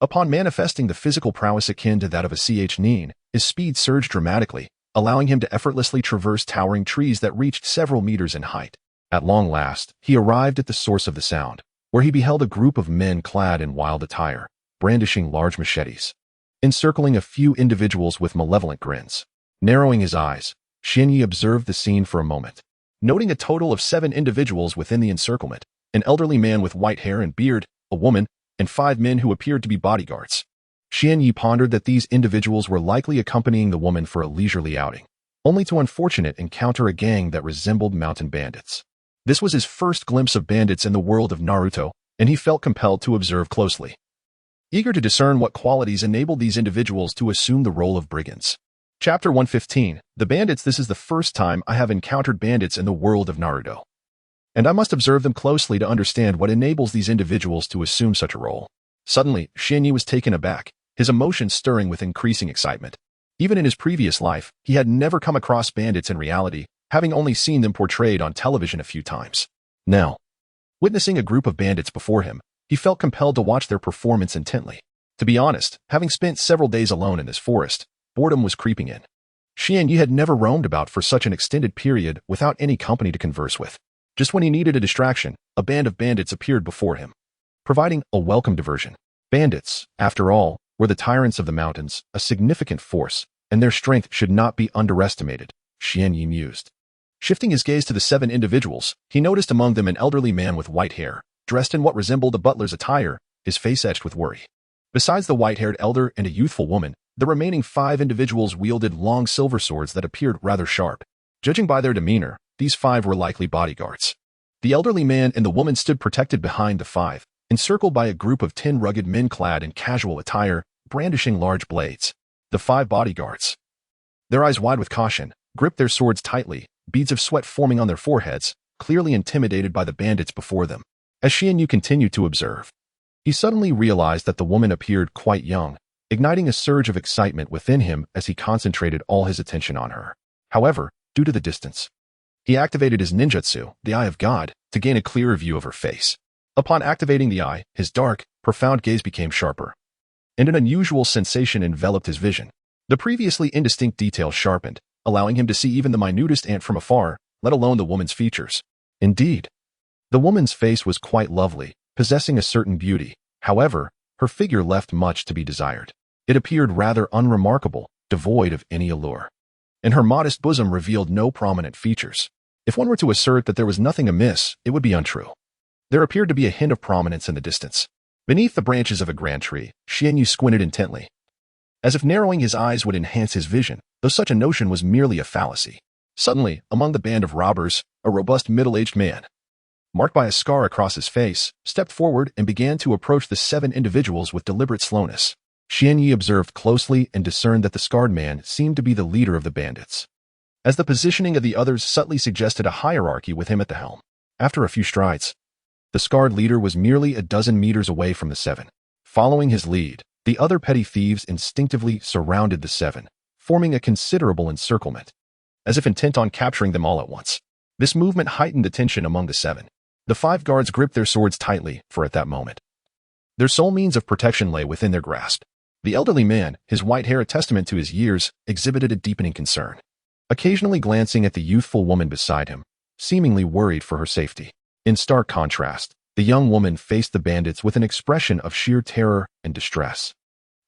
Upon manifesting the physical prowess akin to that of a Nin, his speed surged dramatically, allowing him to effortlessly traverse towering trees that reached several meters in height. At long last, he arrived at the source of the sound, where he beheld a group of men clad in wild attire, brandishing large machetes, encircling a few individuals with malevolent grins. Narrowing his eyes, Xianyu observed the scene for a moment. Noting a total of 7 individuals within the encirclement, an elderly man with white hair and beard, a woman, and 5 men who appeared to be bodyguards. Xianyu pondered that these individuals were likely accompanying the woman for a leisurely outing, only to unfortunately encounter a gang that resembled mountain bandits. This was his first glimpse of bandits in the world of Naruto, and he felt compelled to observe closely, eager to discern what qualities enabled these individuals to assume the role of brigands. Chapter 115, The Bandits. This is the first time I have encountered bandits in the world of Naruto, and I must observe them closely to understand what enables these individuals to assume such a role. Suddenly, Xianyu was taken aback, his emotions stirring with increasing excitement. Even in his previous life, he had never come across bandits in reality, having only seen them portrayed on television a few times. Now, witnessing a group of bandits before him, he felt compelled to watch their performance intently. To be honest, having spent several days alone in this forest, boredom was creeping in. Xianyu had never roamed about for such an extended period without any company to converse with. Just when he needed a distraction, a band of bandits appeared before him, providing a welcome diversion. Bandits, after all, were the tyrants of the mountains, a significant force, and their strength should not be underestimated, Xianyu mused. Shifting his gaze to the 7 individuals, he noticed among them an elderly man with white hair, dressed in what resembled a butler's attire, his face etched with worry. Besides the white-haired elder and a youthful woman, the remaining 5 individuals wielded long silver swords that appeared rather sharp. Judging by their demeanor, these 5 were likely bodyguards. The elderly man and the woman stood protected behind the 5, encircled by a group of 10 rugged men clad in casual attire, brandishing large blades. The 5 bodyguards, their eyes wide with caution, gripped their swords tightly, beads of sweat forming on their foreheads, clearly intimidated by the bandits before them. As Xianyu continued to observe, he suddenly realized that the woman appeared quite young, igniting a surge of excitement within him as he concentrated all his attention on her. However, due to the distance, he activated his ninjutsu, the Eye of God, to gain a clearer view of her face. Upon activating the eye, his dark, profound gaze became sharper, and an unusual sensation enveloped his vision. The previously indistinct details sharpened, allowing him to see even the minutest ant from afar, let alone the woman's features. Indeed, the woman's face was quite lovely, possessing a certain beauty. However, her figure left much to be desired. It appeared rather unremarkable, devoid of any allure, and her modest bosom revealed no prominent features. If one were to assert that there was nothing amiss, it would be untrue. There appeared to be a hint of prominence in the distance. Beneath the branches of a grand tree, Xianyu squinted intently. As if narrowing his eyes would enhance his vision, though such a notion was merely a fallacy. Suddenly, among the band of robbers, a robust middle-aged man, marked by a scar across his face, stepped forward and began to approach the 7 individuals with deliberate slowness. Xianyi observed closely and discerned that the scarred man seemed to be the leader of the bandits, as the positioning of the others subtly suggested a hierarchy with him at the helm. After a few strides, the scarred leader was merely a dozen meters away from the 7. Following his lead, the other petty thieves instinctively surrounded the 7, forming a considerable encirclement, as if intent on capturing them all at once. This movement heightened the tension among the 7. The 5 guards gripped their swords tightly, for at that moment, their sole means of protection lay within their grasp. The elderly man, his white hair a testament to his years, exhibited a deepening concern, occasionally glancing at the youthful woman beside him, seemingly worried for her safety. In stark contrast, the young woman faced the bandits with an expression of sheer terror and distress,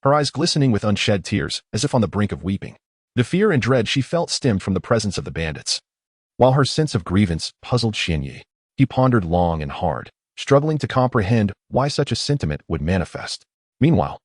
her eyes glistening with unshed tears, as if on the brink of weeping. The fear and dread she felt stemmed from the presence of the bandits, while her sense of grievance puzzled Xianyi. He pondered long and hard, struggling to comprehend why such a sentiment would manifest. Meanwhile,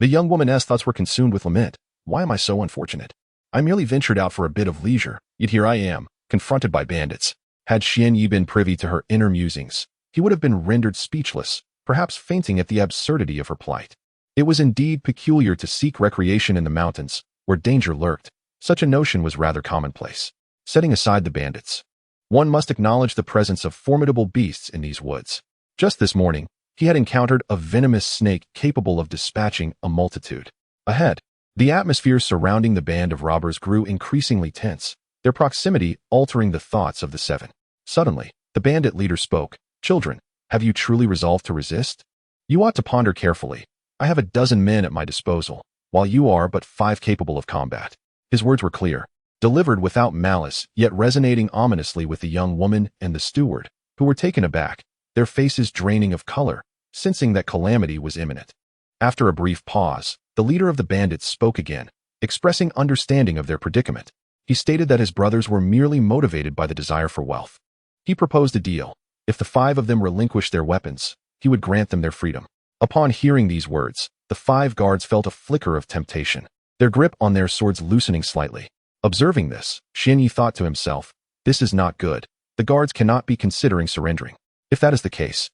the young woman's thoughts were consumed with lament. Why am I so unfortunate? I merely ventured out for a bit of leisure, yet here I am, confronted by bandits. Had Xianyi been privy to her inner musings, he would have been rendered speechless, perhaps fainting at the absurdity of her plight. It was indeed peculiar to seek recreation in the mountains, where danger lurked. Such a notion was rather commonplace. Setting aside the bandits, one must acknowledge the presence of formidable beasts in these woods. Just this morning, he had encountered a venomous snake capable of dispatching a multitude. Ahead, the atmosphere surrounding the band of robbers grew increasingly tense, their proximity altering the thoughts of the 7. Suddenly, the bandit leader spoke. Children, have you truly resolved to resist? You ought to ponder carefully. I have a dozen men at my disposal, while you are but 5 capable of combat. His words were clear, delivered without malice, yet resonating ominously with the young woman and the steward, who were taken aback, their faces draining of color, sensing that calamity was imminent. After a brief pause, the leader of the bandits spoke again, expressing understanding of their predicament. He stated that his brothers were merely motivated by the desire for wealth. He proposed a deal. If the 5 of them relinquished their weapons, he would grant them their freedom. Upon hearing these words, the 5 guards felt a flicker of temptation, their grip on their swords loosening slightly. Observing this, Xianyi thought to himself, this is not good. The guards cannot be considering surrendering. If that is the case,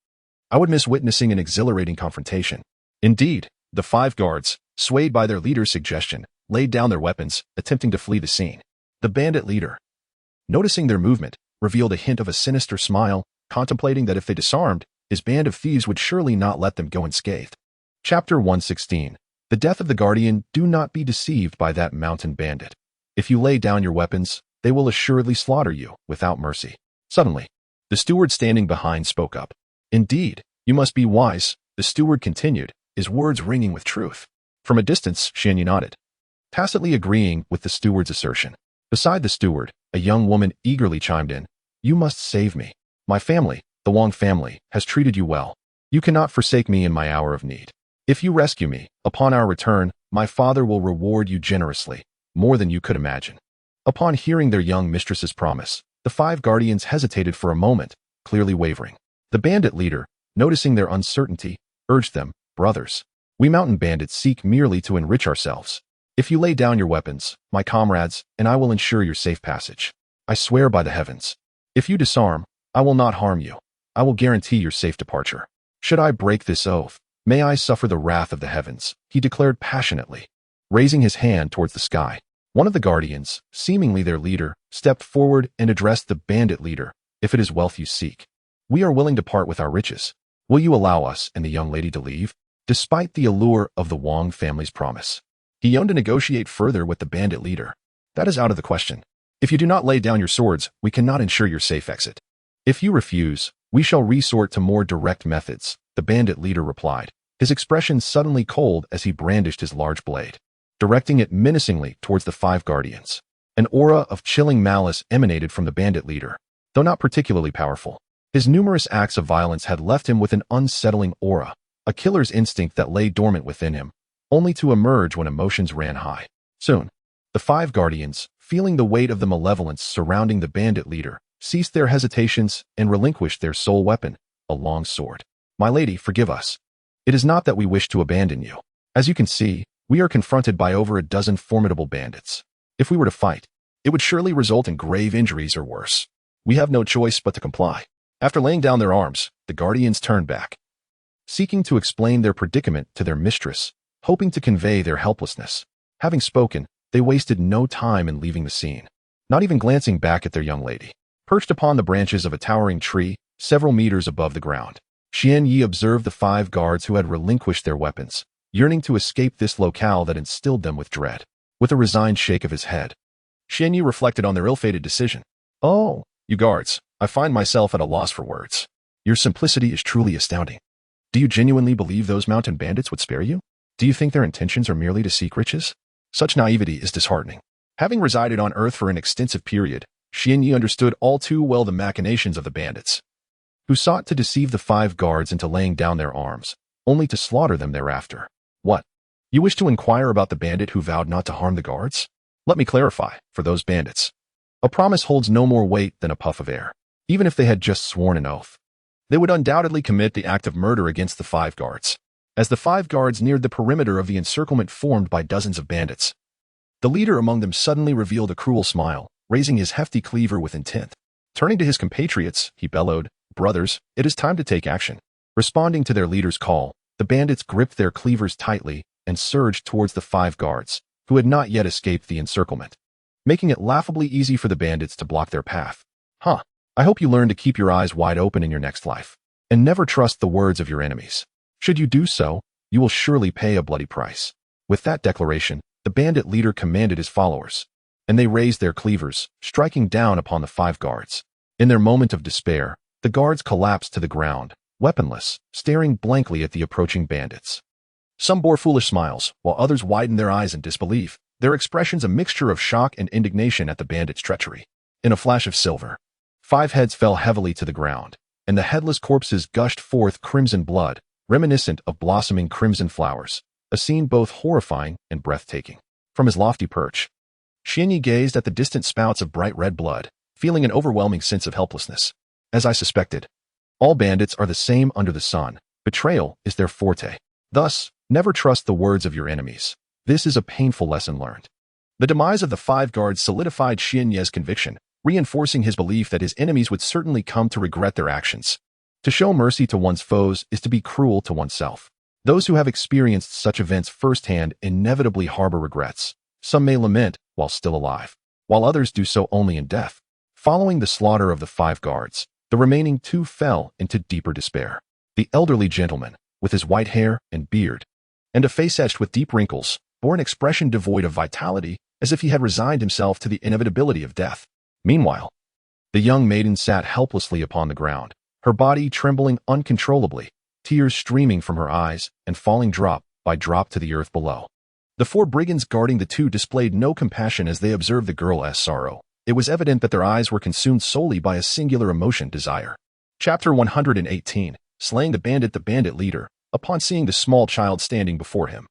I would miss witnessing an exhilarating confrontation. Indeed, the 5 guards, swayed by their leader's suggestion, laid down their weapons, attempting to flee the scene. The bandit leader, noticing their movement, revealed a hint of a sinister smile, contemplating that if they disarmed, his band of thieves would surely not let them go unscathed. Chapter 116. The death of the guardian. Do not be deceived by that mountain bandit. If you lay down your weapons, they will assuredly slaughter you, without mercy. Suddenly, the steward standing behind spoke up. Indeed, you must be wise, the steward continued, his words ringing with truth. From a distance, Xianyi nodded, tacitly agreeing with the steward's assertion. Beside the steward, a young woman eagerly chimed in. You must save me. My family, the Wang family, has treated you well. You cannot forsake me in my hour of need. If you rescue me, upon our return, my father will reward you generously, more than you could imagine. Upon hearing their young mistress's promise, the 5 guardians hesitated for a moment, clearly wavering. The bandit leader, noticing their uncertainty, urged them, brothers, we mountain bandits seek merely to enrich ourselves. If you lay down your weapons, my comrades, and I will ensure your safe passage. I swear by the heavens. If you disarm, I will not harm you. I will guarantee your safe departure. Should I break this oath, may I suffer the wrath of the heavens, he declared passionately, raising his hand towards the sky. One of the guardians, seemingly their leader, stepped forward and addressed the bandit leader. If it is wealth you seek, we are willing to part with our riches. Will you allow us and the young lady to leave? Despite the allure of the Wang family's promise, he yearned to negotiate further with the bandit leader. That is out of the question. If you do not lay down your swords, we cannot ensure your safe exit. If you refuse, we shall resort to more direct methods, the bandit leader replied, his expression suddenly cold as he brandished his large blade, directing it menacingly towards the 5 guardians. An aura of chilling malice emanated from the bandit leader, though not particularly powerful. His numerous acts of violence had left him with an unsettling aura, a killer's instinct that lay dormant within him, only to emerge when emotions ran high. Soon, the 5 guardians, feeling the weight of the malevolence surrounding the bandit leader, ceased their hesitations and relinquished their sole weapon, a long sword. My lady, forgive us. It is not that we wish to abandon you. As you can see, we are confronted by over a dozen formidable bandits. If we were to fight, it would surely result in grave injuries or worse. We have no choice but to comply." After laying down their arms, the guardians turned back, seeking to explain their predicament to their mistress, hoping to convey their helplessness. Having spoken, they wasted no time in leaving the scene, not even glancing back at their young lady. Perched upon the branches of a towering tree, several meters above the ground, Xian Yi observed the 5 guards who had relinquished their weapons, yearning to escape this locale that instilled them with dread. With a resigned shake of his head, Xian Yi reflected on their ill-fated decision. "Oh, you guards, I find myself at a loss for words. Your simplicity is truly astounding. Do you genuinely believe those mountain bandits would spare you? Do you think their intentions are merely to seek riches? Such naivety is disheartening." Having resided on Earth for an extensive period, Xian Yi understood all too well the machinations of the bandits, who sought to deceive the 5 guards into laying down their arms, only to slaughter them thereafter. "What? You wish to inquire about the bandit who vowed not to harm the guards? Let me clarify, for those bandits, a promise holds no more weight than a puff of air. Even if they had just sworn an oath, they would undoubtedly commit the act of murder against the 5 guards." As the 5 guards neared the perimeter of the encirclement formed by dozens of bandits, the leader among them suddenly revealed a cruel smile, raising his hefty cleaver with intent. Turning to his compatriots, he bellowed, "Brothers, it is time to take action." Responding to their leader's call, the bandits gripped their cleavers tightly and surged towards the 5 guards, who had not yet escaped the encirclement, making it laughably easy for the bandits to block their path. I hope you learn to keep your eyes wide open in your next life, and never trust the words of your enemies. Should you do so, you will surely pay a bloody price." With that declaration, the bandit leader commanded his followers, and they raised their cleavers, striking down upon the 5 guards. In their moment of despair, the guards collapsed to the ground, weaponless, staring blankly at the approaching bandits. Some bore foolish smiles, while others widened their eyes in disbelief, their expressions a mixture of shock and indignation at the bandits' treachery. In a flash of silver, 5 heads fell heavily to the ground, and the headless corpses gushed forth crimson blood, reminiscent of blossoming crimson flowers, a scene both horrifying and breathtaking. From his lofty perch, Xian Yi gazed at the distant spouts of bright red blood, feeling an overwhelming sense of helplessness. As I suspected, all bandits are the same under the sun. Betrayal is their forte. Thus, never trust the words of your enemies. This is a painful lesson learned. The demise of the 5 guards solidified Xian Yi's conviction, reinforcing his belief that his enemies would certainly come to regret their actions. To show mercy to one's foes is to be cruel to oneself. Those who have experienced such events firsthand inevitably harbor regrets. Some may lament while still alive, while others do so only in death. Following the slaughter of the 5 guards, the remaining 2 fell into deeper despair. The elderly gentleman, with his white hair and beard, and a face etched with deep wrinkles, bore an expression devoid of vitality, as if he had resigned himself to the inevitability of death. Meanwhile, the young maiden sat helplessly upon the ground, her body trembling uncontrollably, tears streaming from her eyes and falling drop by drop to the earth below. The 4 brigands guarding the 2 displayed no compassion as they observed the girl's sorrow. It was evident that their eyes were consumed solely by a singular emotion: desire. Chapter 118. Slaying the bandit. The bandit leader, upon seeing the small child standing before him,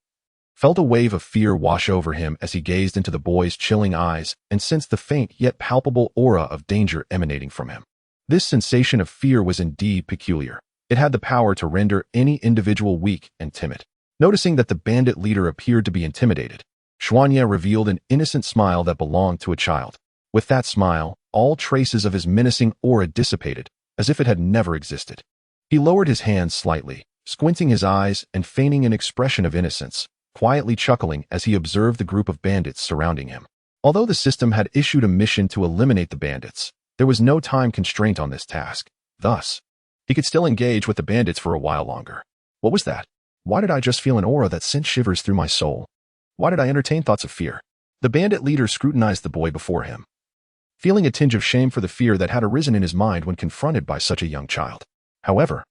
felt a wave of fear wash over him as he gazed into the boy's chilling eyes and sensed the faint yet palpable aura of danger emanating from him. This sensation of fear was indeed peculiar. It had the power to render any individual weak and timid. Noticing that the bandit leader appeared to be intimidated, Xuanye revealed an innocent smile that belonged to a child. With that smile, all traces of his menacing aura dissipated, as if it had never existed. He lowered his hands slightly, squinting his eyes and feigning an expression of innocence, quietly chuckling as he observed the group of bandits surrounding him. Although the system had issued a mission to eliminate the bandits, there was no time constraint on this task. Thus, he could still engage with the bandits for a while longer. What was that? Why did I just feel an aura that sent shivers through my soul? Why did I entertain thoughts of fear? The bandit leader scrutinized the boy before him, feeling a tinge of shame for the fear that had arisen in his mind when confronted by such a young child. However,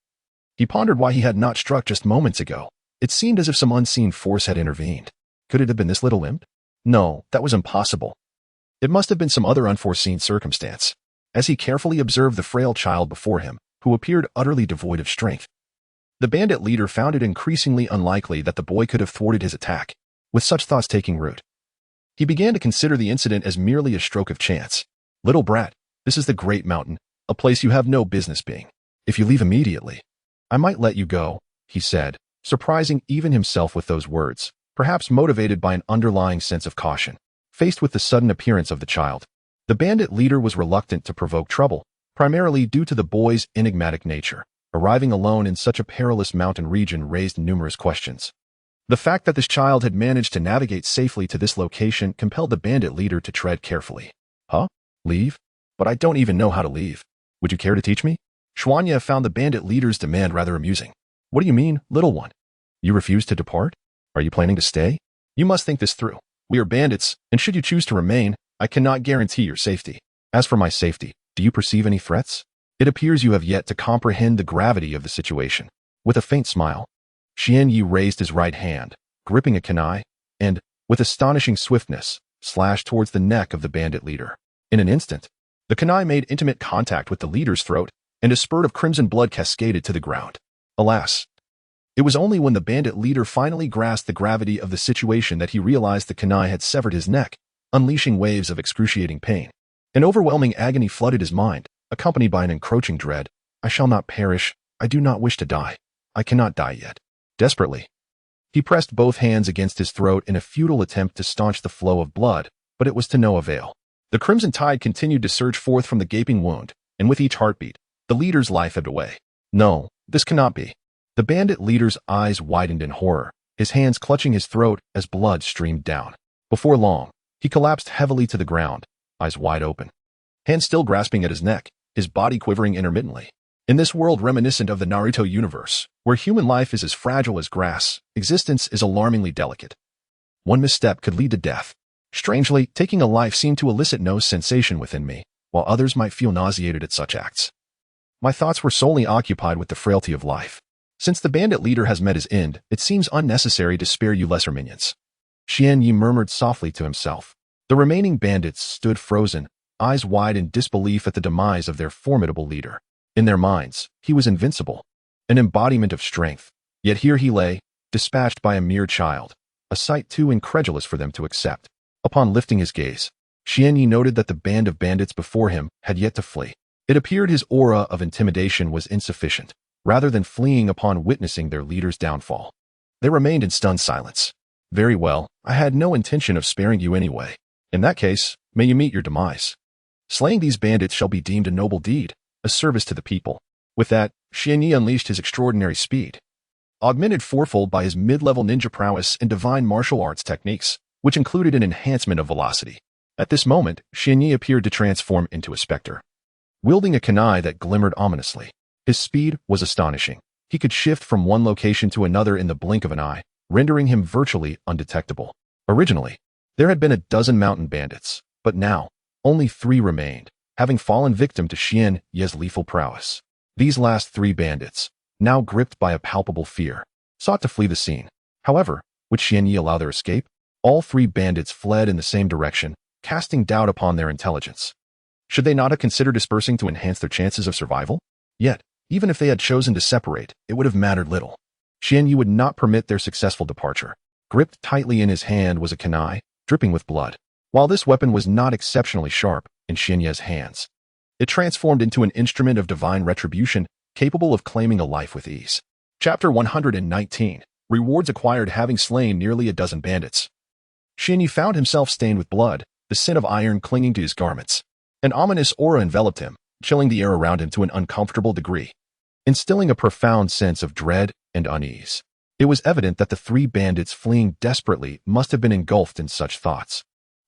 he pondered why he had not struck just moments ago. It seemed as if some unseen force had intervened. Could it have been this little imp? No, that was impossible. It must have been some other unforeseen circumstance. As he carefully observed the frail child before him, who appeared utterly devoid of strength, the bandit leader found it increasingly unlikely that the boy could have thwarted his attack. With such thoughts taking root, he began to consider the incident as merely a stroke of chance. Little brat, this is the Great Mountain, a place you have no business being. If you leave immediately, I might let you go, he said, surprising even himself with those words, perhaps motivated by an underlying sense of caution. faced with the sudden appearance of the child. The bandit leader was reluctant to provoke trouble, primarily due to the boy's enigmatic nature. Arriving alone in such a perilous mountain region raised numerous questions. The fact that this child had managed to navigate safely to this location compelled the bandit leader to tread carefully. Huh? Leave? But I don't even know how to leave. Would you care to teach me? Xuanya found the bandit leader's demand rather amusing. What do you mean, little one? You refuse to depart? Are you planning to stay? You must think this through. We are bandits, and should you choose to remain, I cannot guarantee your safety. As for my safety, do you perceive any threats? It appears you have yet to comprehend the gravity of the situation. With a faint smile, Xianyi raised his right hand, gripping a kunai, and, with astonishing swiftness, slashed towards the neck of the bandit leader. In an instant, the kunai made intimate contact with the leader's throat, and a spurt of crimson blood cascaded to the ground. Alas, it was only when the bandit leader finally grasped the gravity of the situation that he realized the kunai had severed his neck, unleashing waves of excruciating pain. An overwhelming agony flooded his mind, accompanied by an encroaching dread. I shall not perish. I do not wish to die. I cannot die yet. Desperately, he pressed both hands against his throat in a futile attempt to staunch the flow of blood, but it was to no avail. The crimson tide continued to surge forth from the gaping wound, and with each heartbeat, the leader's life ebbed away. No, this cannot be. The bandit leader's eyes widened in horror, his hands clutching his throat as blood streamed down. Before long, he collapsed heavily to the ground, eyes wide open. Hands still grasping at his neck, his body quivering intermittently. In this world reminiscent of the Naruto universe, where human life is as fragile as grass, existence is alarmingly delicate. One misstep could lead to death. Strangely, taking a life seemed to elicit no sensation within me, while others might feel nauseated at such acts. My thoughts were solely occupied with the frailty of life. Since the bandit leader has met his end, it seems unnecessary to spare you lesser minions. Xianyi murmured softly to himself. The remaining bandits stood frozen, eyes wide in disbelief at the demise of their formidable leader. In their minds, he was invincible, an embodiment of strength. Yet here he lay, dispatched by a mere child, a sight too incredulous for them to accept. Upon lifting his gaze, Xianyi noted that the band of bandits before him had yet to flee. It appeared his aura of intimidation was insufficient. Rather than fleeing upon witnessing their leader's downfall, they remained in stunned silence. Very well, I had no intention of sparing you anyway. In that case, may you meet your demise. Slaying these bandits shall be deemed a noble deed, a service to the people. With that, Xianyi unleashed his extraordinary speed, augmented fourfold by his mid-level ninja prowess and divine martial arts techniques, which included an enhancement of velocity. At this moment, Xianyi appeared to transform into a specter, wielding a kunai that glimmered ominously. His speed was astonishing. He could shift from one location to another in the blink of an eye, rendering him virtually undetectable. Originally, there had been a dozen mountain bandits, but now, only 3 remained, having fallen victim to Xianyi's lethal prowess. These last 3 bandits, now gripped by a palpable fear, sought to flee the scene. However, would Xianyi allow their escape? All 3 bandits fled in the same direction, casting doubt upon their intelligence. Should they not have considered dispersing to enhance their chances of survival? Yet, even if they had chosen to separate, it would have mattered little. Xianyi would not permit their successful departure. Gripped tightly in his hand was a kunai, dripping with blood. While this weapon was not exceptionally sharp in Xianyi's hands, it transformed into an instrument of divine retribution capable of claiming a life with ease. Chapter 119. Rewards acquired having slain nearly a dozen bandits. Xianyi found himself stained with blood, the scent of iron clinging to his garments. An ominous aura enveloped him, chilling the air around him to an uncomfortable degree, instilling a profound sense of dread and unease. It was evident that the 3 bandits fleeing desperately must have been engulfed in such thoughts.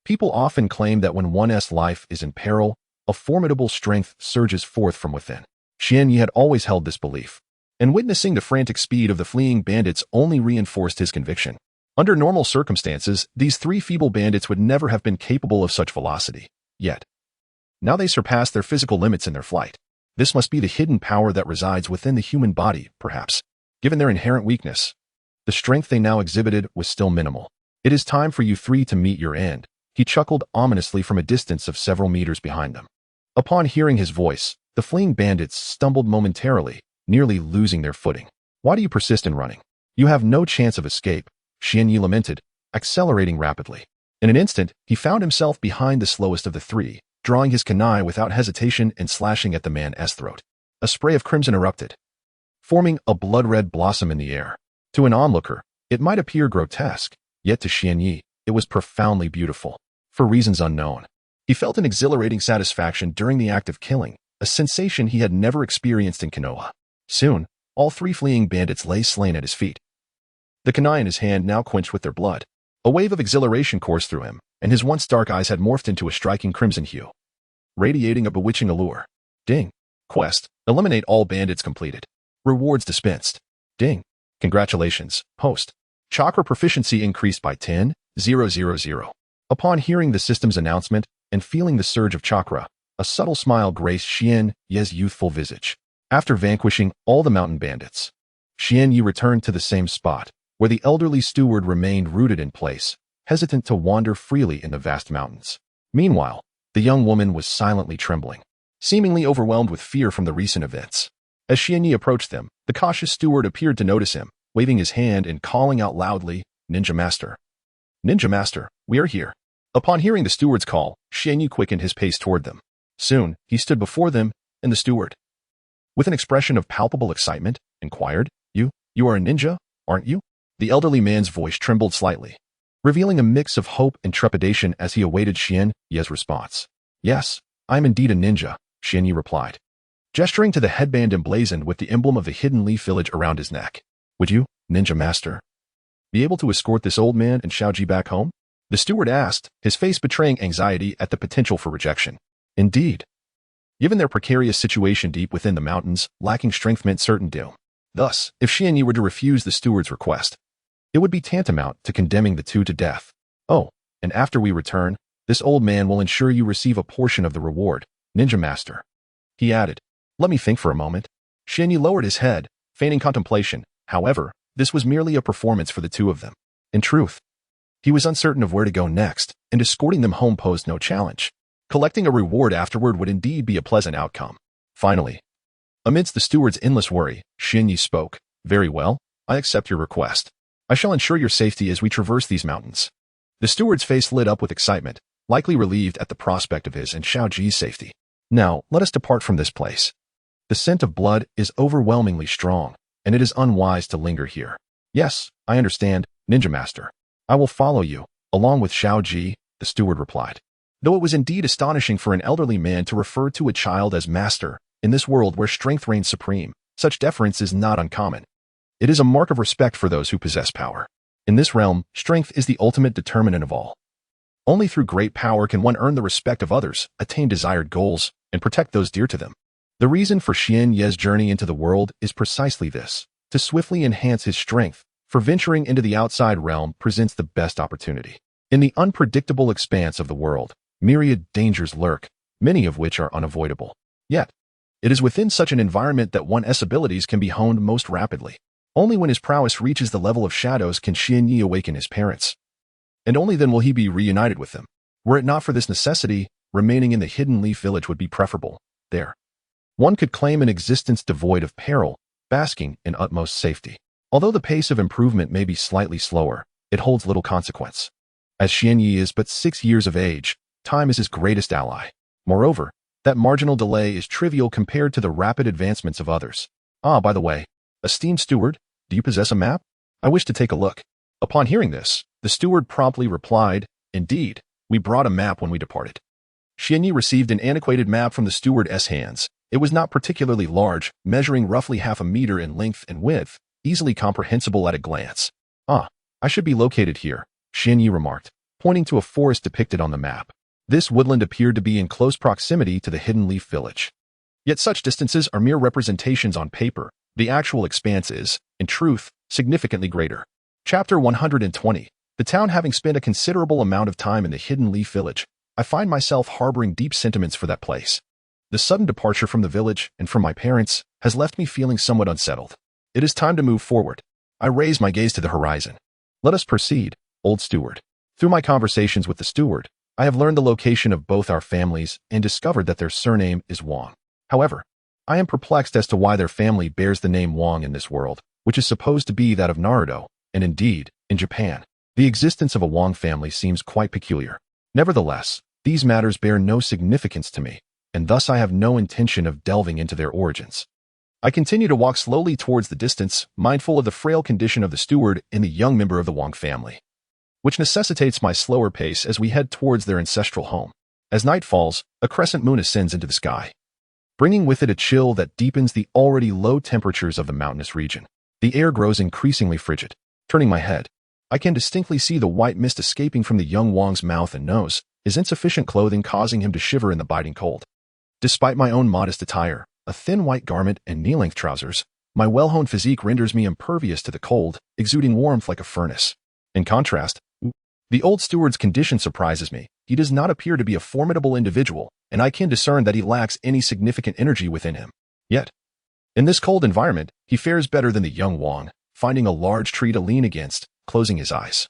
People often claim that when one's life is in peril, a formidable strength surges forth from within. Xianyi had always held this belief, and witnessing the frantic speed of the fleeing bandits only reinforced his conviction. Under normal circumstances, these 3 feeble bandits would never have been capable of such velocity. Yet, now they surpassed their physical limits in their flight. This must be the hidden power that resides within the human body, perhaps. Given their inherent weakness, the strength they now exhibited was still minimal. It is time for you 3 to meet your end, he chuckled ominously from a distance of several meters behind them. Upon hearing his voice, the fleeing bandits stumbled momentarily, nearly losing their footing. Why do you persist in running? You have no chance of escape, Xianyi lamented, accelerating rapidly. In an instant, he found himself behind the slowest of the 3, drawing his kunai without hesitation and slashing at the man's throat. A spray of crimson erupted, forming a blood-red blossom in the air. To an onlooker, it might appear grotesque, yet to Xianyi, it was profoundly beautiful. for reasons unknown. He felt an exhilarating satisfaction during the act of killing, a sensation he had never experienced in Konoha. Soon, all three fleeing bandits lay slain at his feet. The kunai in his hand now quenched with their blood. A wave of exhilaration coursed through him, and his once dark eyes had morphed into a striking crimson hue, radiating a bewitching allure. Ding. Quest. Eliminate all bandits completed. Rewards dispensed. Ding. Congratulations, host. Chakra proficiency increased by 10,000. Upon hearing the system's announcement and feeling the surge of chakra, a subtle smile graced Xian Ye's youthful visage. After vanquishing all the mountain bandits, Xian Yi returned to the same spot, where the elderly steward remained rooted in place, hesitant to wander freely in the vast mountains. Meanwhile, the young woman was silently trembling, seemingly overwhelmed with fear from the recent events. As Xian Yi approached them, the cautious steward appeared to notice him, waving his hand and calling out loudly, "Ninja Master! Ninja Master, we are here." Upon hearing the steward's call, Xian Yi quickened his pace toward them. Soon, he stood before them, and the steward, with an expression of palpable excitement, inquired, You are a ninja, aren't you?" The elderly man's voice trembled slightly, revealing a mix of hope and trepidation as he awaited Xian Ye's response. "Yes, I am indeed a ninja," Xian Yi replied, gesturing to the headband emblazoned with the emblem of the Hidden Leaf Village around his neck. "Would you, Ninja Master, be able to escort this old man and Xiaoji back home?" the steward asked, his face betraying anxiety at the potential for rejection. Indeed. Given their precarious situation deep within the mountains, lacking strength meant certain doom. Thus, if Xian Yi were to refuse the steward's request, it would be tantamount to condemning the two to death. "Oh, and after we return, this old man will ensure you receive a portion of the reward, Ninja Master," he added. "Let me think for a moment." Xian Yi lowered his head, feigning contemplation. However, this was merely a performance for the two of them. In truth, he was uncertain of where to go next, and escorting them home posed no challenge. Collecting a reward afterward would indeed be a pleasant outcome. Finally, amidst the steward's endless worry, Xian Yi spoke. "Very well, I accept your request. I shall ensure your safety as we traverse these mountains." The steward's face lit up with excitement, likely relieved at the prospect of his and Xiaoji's safety. "Now, let us depart from this place. The scent of blood is overwhelmingly strong, and it is unwise to linger here." "Yes, I understand, Ninja Master. I will follow you, along with Xiaoji," the steward replied. Though it was indeed astonishing for an elderly man to refer to a child as master, in this world where strength reigns supreme, such deference is not uncommon. It is a mark of respect for those who possess power. In this realm, strength is the ultimate determinant of all. Only through great power can one earn the respect of others, attain desired goals, and protect those dear to them. The reason for Xian Ye's journey into the world is precisely this: to swiftly enhance his strength, for venturing into the outside realm presents the best opportunity. In the unpredictable expanse of the world, myriad dangers lurk, many of which are unavoidable. Yet, it is within such an environment that one's abilities can be honed most rapidly. Only when his prowess reaches the level of shadows can Xian Yi awaken his parents. And only then will he be reunited with them. Were it not for this necessity, remaining in the Hidden Leaf Village would be preferable. There, one could claim an existence devoid of peril, basking in utmost safety. Although the pace of improvement may be slightly slower, it holds little consequence. As Xian Yi is but 6 years of age, time is his greatest ally. Moreover, that marginal delay is trivial compared to the rapid advancements of others. "Ah, by the way, esteemed steward, do you possess a map? I wish to take a look." Upon hearing this, the steward promptly replied, "Indeed, we brought a map when we departed." Xian Yi received an antiquated map from the steward's hands. It was not particularly large, measuring roughly half a meter in length and width, easily comprehensible at a glance. "Ah, I should be located here," Xian Yi remarked, pointing to a forest depicted on the map. This woodland appeared to be in close proximity to the Hidden Leaf Village. Yet such distances are mere representations on paper. The actual expanse is, in truth, significantly greater. Chapter 120. The town having spent a considerable amount of time in the Hidden Leaf Village, I find myself harboring deep sentiments for that place. The sudden departure from the village and from my parents has left me feeling somewhat unsettled. It is time to move forward. I raise my gaze to the horizon. "Let us proceed, old steward." Through my conversations with the steward, I have learned the location of both our families and discovered that their surname is Wang. However, I am perplexed as to why their family bears the name Wang in this world, which is supposed to be that of Naruto, and indeed, in Japan, the existence of a Wang family seems quite peculiar. Nevertheless, these matters bear no significance to me, and thus I have no intention of delving into their origins. I continue to walk slowly towards the distance, mindful of the frail condition of the steward and the young member of the Wang family. which necessitates my slower pace as we head towards their ancestral home. As night falls, a crescent moon ascends into the sky, bringing with it a chill that deepens the already low temperatures of the mountainous region. The air grows increasingly frigid. Turning my head, I can distinctly see the white mist escaping from the young Wang's mouth and nose, his insufficient clothing causing him to shiver in the biting cold. Despite my own modest attire, a thin white garment and knee-length trousers, my well-honed physique renders me impervious to the cold, exuding warmth like a furnace. In contrast, the old steward's condition surprises me. He does not appear to be a formidable individual, and I can discern that he lacks any significant energy within him. Yet, in this cold environment, he fares better than the young Wang, finding a large tree to lean against, closing his eyes,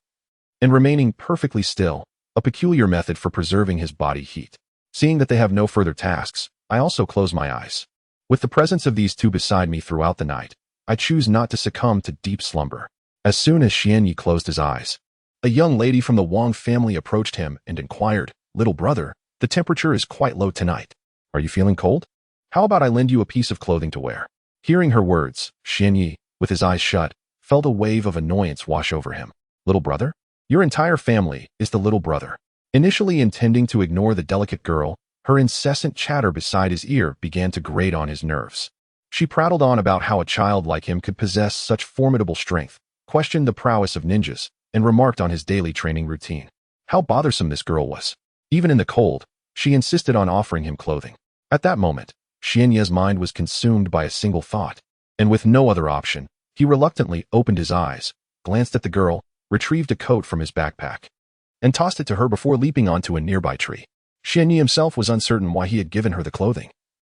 and remaining perfectly still, a peculiar method for preserving his body heat. Seeing that they have no further tasks, I also close my eyes. With the presence of these two beside me throughout the night, I choose not to succumb to deep slumber. As soon as Xianyi closed his eyes, a young lady from the Wang family approached him and inquired, "Little brother, the temperature is quite low tonight. Are you feeling cold? How about I lend you a piece of clothing to wear?" Hearing her words, Xianyi, with his eyes shut, felt a wave of annoyance wash over him. "Little brother? Your entire family is the little brother." Initially intending to ignore the delicate girl, her incessant chatter beside his ear began to grate on his nerves. She prattled on about how a child like him could possess such formidable strength, questioned the prowess of ninjas, and remarked on his daily training routine. How bothersome this girl was. Even in the cold, she insisted on offering him clothing. At that moment, Xianye's mind was consumed by a single thought, and with no other option, he reluctantly opened his eyes, glanced at the girl, retrieved a coat from his backpack, and tossed it to her before leaping onto a nearby tree. Xianyi himself was uncertain why he had given her the clothing.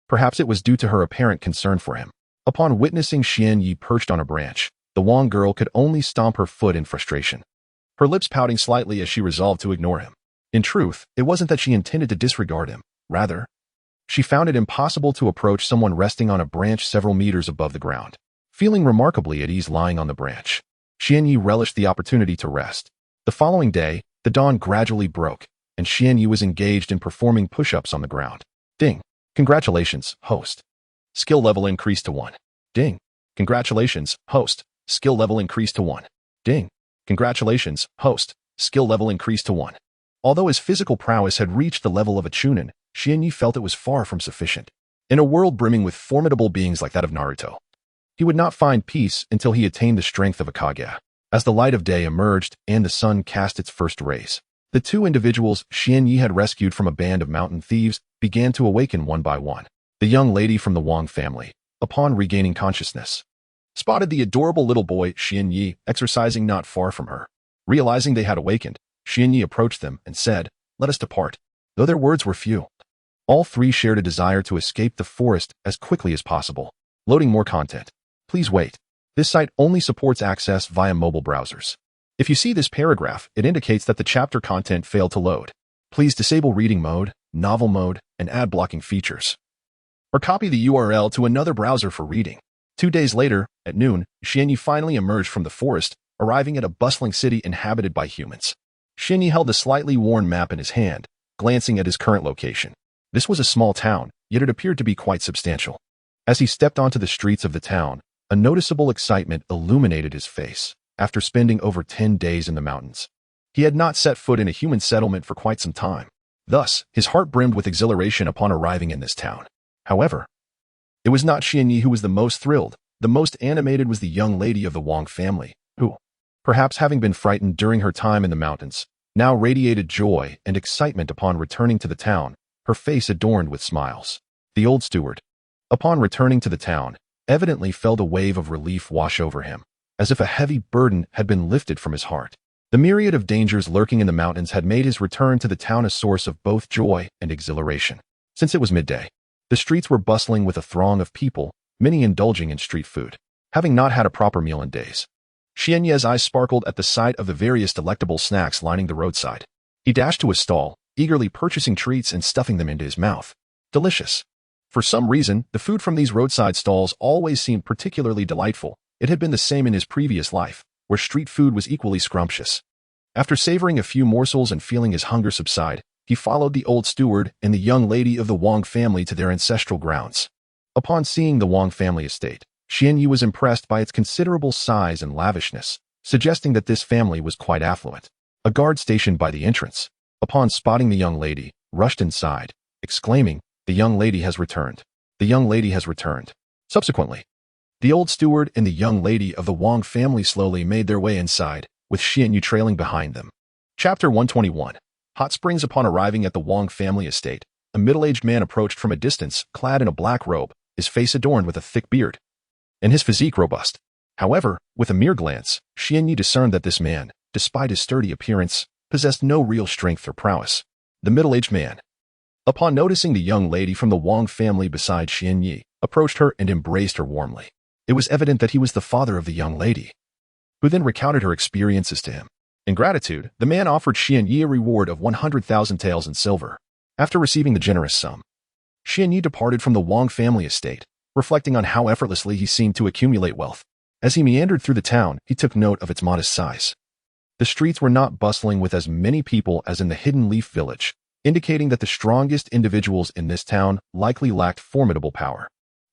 Perhaps it was due to her apparent concern for him. Upon witnessing Xianyi perched on a branch, the Wang girl could only stomp her foot in frustration, her lips pouting slightly as she resolved to ignore him. In truth, it wasn't that she intended to disregard him. Rather, she found it impossible to approach someone resting on a branch several meters above the ground. Feeling remarkably at ease lying on the branch, Xianyi relished the opportunity to rest. The following day, the dawn gradually broke, and Xianyi was engaged in performing push-ups on the ground. Ding. Congratulations, host. Skill level increased to 1. Ding. Congratulations, host. Skill level increased to 1. Ding. Congratulations, host. Skill level increased to 1. Although his physical prowess had reached the level of a chunin, Xianyi felt it was far from sufficient. In a world brimming with formidable beings like that of Naruto, he would not find peace until he attained the strength of a Hokage. As the light of day emerged and the sun cast its first rays, the two individuals Xianyi had rescued from a band of mountain thieves began to awaken one by one. The young lady from the Wang family, upon regaining consciousness, spotted the adorable little boy Xianyi exercising not far from her. Realizing they had awakened, Xianyi approached them and said, "Let us depart." Though their words were few, all three shared a desire to escape the forest as quickly as possible. Loading more content. Please wait. This site only supports access via mobile browsers. If you see this paragraph, it indicates that the chapter content failed to load. Please disable reading mode, novel mode, and ad blocking features, or copy the URL to another browser for reading. 2 days later, at noon, Xianyi finally emerged from the forest, arriving at a bustling city inhabited by humans. Xianyi held a slightly worn map in his hand, glancing at his current location. This was a small town, yet it appeared to be quite substantial. As he stepped onto the streets of the town, a noticeable excitement illuminated his face. After spending over 10 days in the mountains, he had not set foot in a human settlement for quite some time. Thus, his heart brimmed with exhilaration upon arriving in this town. However, it was not Xianyi who was the most thrilled. The most animated was the young lady of the Wang family, who, perhaps having been frightened during her time in the mountains, now radiated joy and excitement upon returning to the town, her face adorned with smiles. The old steward, upon returning to the town, evidently felt a wave of relief wash over him, as if a heavy burden had been lifted from his heart. The myriad of dangers lurking in the mountains had made his return to the town a source of both joy and exhilaration. Since it was midday, the streets were bustling with a throng of people, many indulging in street food, having not had a proper meal in days. Xianye's eyes sparkled at the sight of the various delectable snacks lining the roadside. He dashed to a stall, eagerly purchasing treats and stuffing them into his mouth. Delicious. For some reason, the food from these roadside stalls always seemed particularly delightful. It had been the same in his previous life, where street food was equally scrumptious. After savoring a few morsels and feeling his hunger subside, he followed the old steward and the young lady of the Wang family to their ancestral grounds. Upon seeing the Wang family estate, Xianyi was impressed by its considerable size and lavishness, suggesting that this family was quite affluent. A guard stationed by the entrance, upon spotting the young lady, rushed inside, exclaiming, "The young lady has returned. The young lady has returned." Subsequently, the old steward and the young lady of the Wang family slowly made their way inside, with Xianyu trailing behind them. Chapter 121. Hot Springs. Upon arriving at the Wang family estate, a middle-aged man approached from a distance, clad in a black robe, his face adorned with a thick beard, and his physique robust. However, with a mere glance, Xianyu discerned that this man, despite his sturdy appearance, possessed no real strength or prowess. The middle-aged man, upon noticing the young lady from the Wang family beside Xianyu, approached her and embraced her warmly. It was evident that he was the father of the young lady, who then recounted her experiences to him. In gratitude, the man offered Xianyu a reward of 100,000 taels in silver. After receiving the generous sum, Xianyu departed from the Wang family estate, reflecting on how effortlessly he seemed to accumulate wealth. As he meandered through the town, he took note of its modest size. The streets were not bustling with as many people as in the Hidden Leaf Village, indicating that the strongest individuals in this town likely lacked formidable power.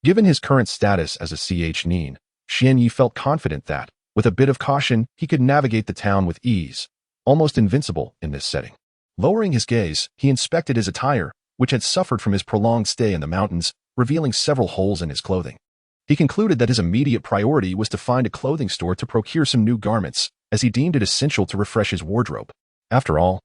Given his current status as a nin, Xianyu felt confident that, with a bit of caution, he could navigate the town with ease, almost invincible in this setting. Lowering his gaze, he inspected his attire, which had suffered from his prolonged stay in the mountains, revealing several holes in his clothing. He concluded that his immediate priority was to find a clothing store to procure some new garments, as he deemed it essential to refresh his wardrobe. After all,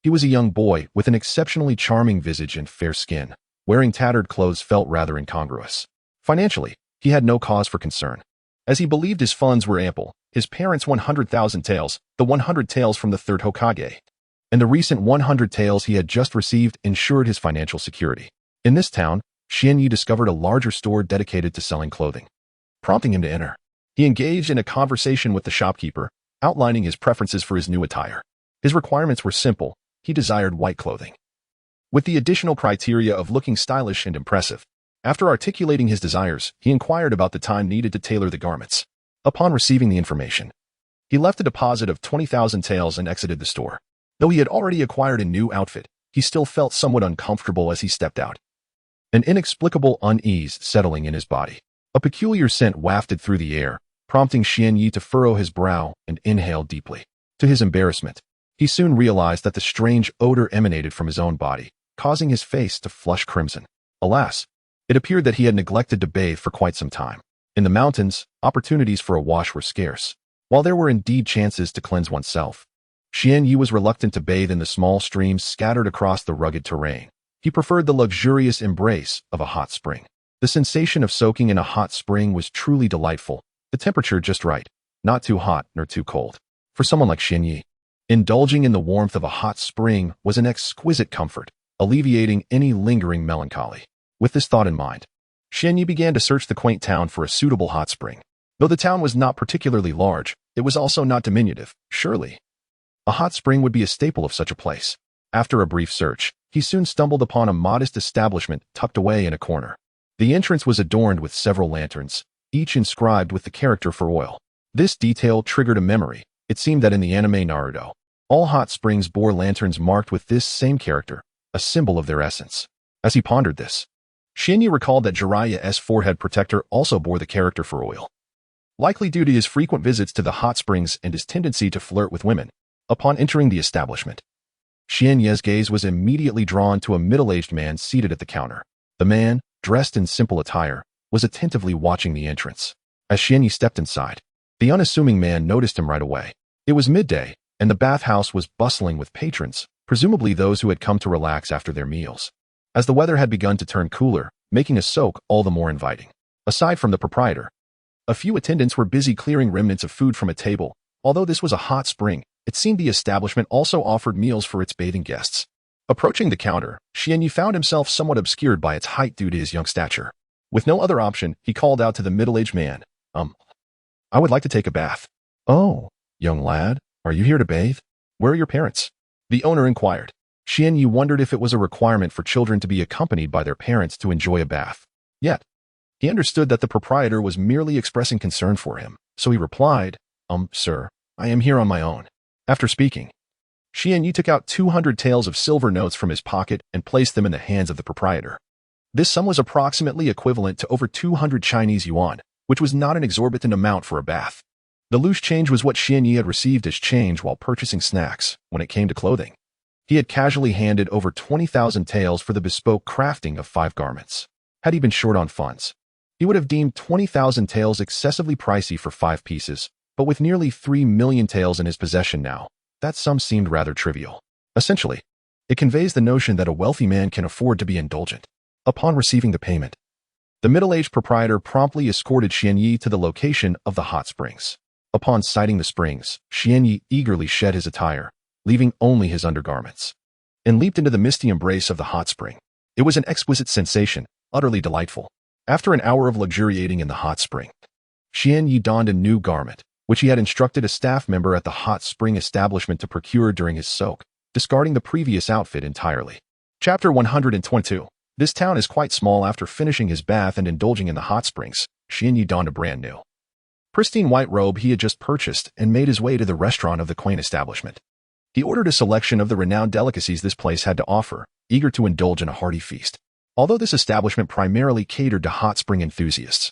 he was a young boy with an exceptionally charming visage and fair skin. Wearing tattered clothes felt rather incongruous. Financially, he had no cause for concern, as he believed his funds were ample. His parents' 100,000 taels, the 100 taels from the third Hokage, and the recent 100 taels he had just received ensured his financial security. In this town, Xianyu discovered a larger store dedicated to selling clothing. Prompting him to enter, he engaged in a conversation with the shopkeeper, outlining his preferences for his new attire. His requirements were simple. He desired white clothing, with the additional criteria of looking stylish and impressive. After articulating his desires, he inquired about the time needed to tailor the garments. Upon receiving the information, he left a deposit of 20,000 taels and exited the store. Though he had already acquired a new outfit, he still felt somewhat uncomfortable as he stepped out. An inexplicable unease settling in his body. A peculiar scent wafted through the air, prompting Xianyu to furrow his brow and inhale deeply. To his embarrassment, he soon realized that the strange odor emanated from his own body, causing his face to flush crimson. Alas, it appeared that he had neglected to bathe for quite some time. In the mountains, opportunities for a wash were scarce. While there were indeed chances to cleanse oneself, Xianyu was reluctant to bathe in the small streams scattered across the rugged terrain. He preferred the luxurious embrace of a hot spring. The sensation of soaking in a hot spring was truly delightful, the temperature just right, not too hot nor too cold. For someone like Xianyu, indulging in the warmth of a hot spring was an exquisite comfort, alleviating any lingering melancholy. With this thought in mind, Xianyu began to search the quaint town for a suitable hot spring. Though the town was not particularly large, it was also not diminutive. Surely, a hot spring would be a staple of such a place. After a brief search, he soon stumbled upon a modest establishment tucked away in a corner. The entrance was adorned with several lanterns, each inscribed with the character for oil. This detail triggered a memory. It seemed that in the anime Naruto, all hot springs bore lanterns marked with this same character, a symbol of their essence. As he pondered this, Xianyu recalled that Jiraiya's forehead protector also bore the character for oil, likely due to his frequent visits to the hot springs and his tendency to flirt with women. Upon entering the establishment, Xianyu's gaze was immediately drawn to a middle-aged man seated at the counter. The man, dressed in simple attire, was attentively watching the entrance. As Xianyu stepped inside, the unassuming man noticed him right away. It was midday, and the bathhouse was bustling with patrons, presumably those who had come to relax after their meals. As the weather had begun to turn cooler, making a soak all the more inviting. Aside from the proprietor, a few attendants were busy clearing remnants of food from a table. Although this was a hot spring, it seemed the establishment also offered meals for its bathing guests. Approaching the counter, Xianyu found himself somewhat obscured by its height due to his young stature. With no other option, he called out to the middle-aged man, I would like to take a bath." "Oh, young lad, are you here to bathe? Where are your parents?" the owner inquired. Xianyu wondered if it was a requirement for children to be accompanied by their parents to enjoy a bath. Yet, he understood that the proprietor was merely expressing concern for him, so he replied, "Sir, I am here on my own." After speaking, Xianyu took out 200 taels of silver notes from his pocket and placed them in the hands of the proprietor. This sum was approximately equivalent to over 200 Chinese yuan, which was not an exorbitant amount for a bath. The loose change was what Xianyi had received as change while purchasing snacks when it came to clothing. He had casually handed over 20,000 taels for the bespoke crafting of 5 garments. Had he been short on funds, he would have deemed 20,000 taels excessively pricey for 5 pieces, but with nearly 3 million taels in his possession now, that sum seemed rather trivial. Essentially, it conveys the notion that a wealthy man can afford to be indulgent. Upon receiving the payment, the middle-aged proprietor promptly escorted Xianyi to the location of the hot springs. Upon sighting the springs, Xianyi eagerly shed his attire, leaving only his undergarments, and leaped into the misty embrace of the hot spring. It was an exquisite sensation, utterly delightful. After an hour of luxuriating in the hot spring, Xianyi donned a new garment, which he had instructed a staff member at the hot spring establishment to procure during his soak, discarding the previous outfit entirely. Chapter 122. This town is quite small. After finishing his bath and indulging in the hot springs, Xianyi donned a brand new, pristine white robe he had just purchased and made his way to the restaurant of the quaint establishment. He ordered a selection of the renowned delicacies this place had to offer, eager to indulge in a hearty feast. Although this establishment primarily catered to hot spring enthusiasts,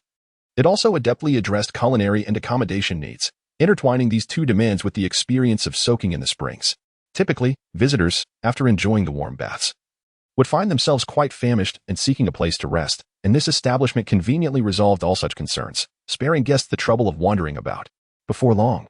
it also adeptly addressed culinary and accommodation needs, intertwining these two demands with the experience of soaking in the springs. Typically, visitors, after enjoying the warm baths, would find themselves quite famished and seeking a place to rest, and this establishment conveniently resolved all such concerns, sparing guests the trouble of wandering about. Before long,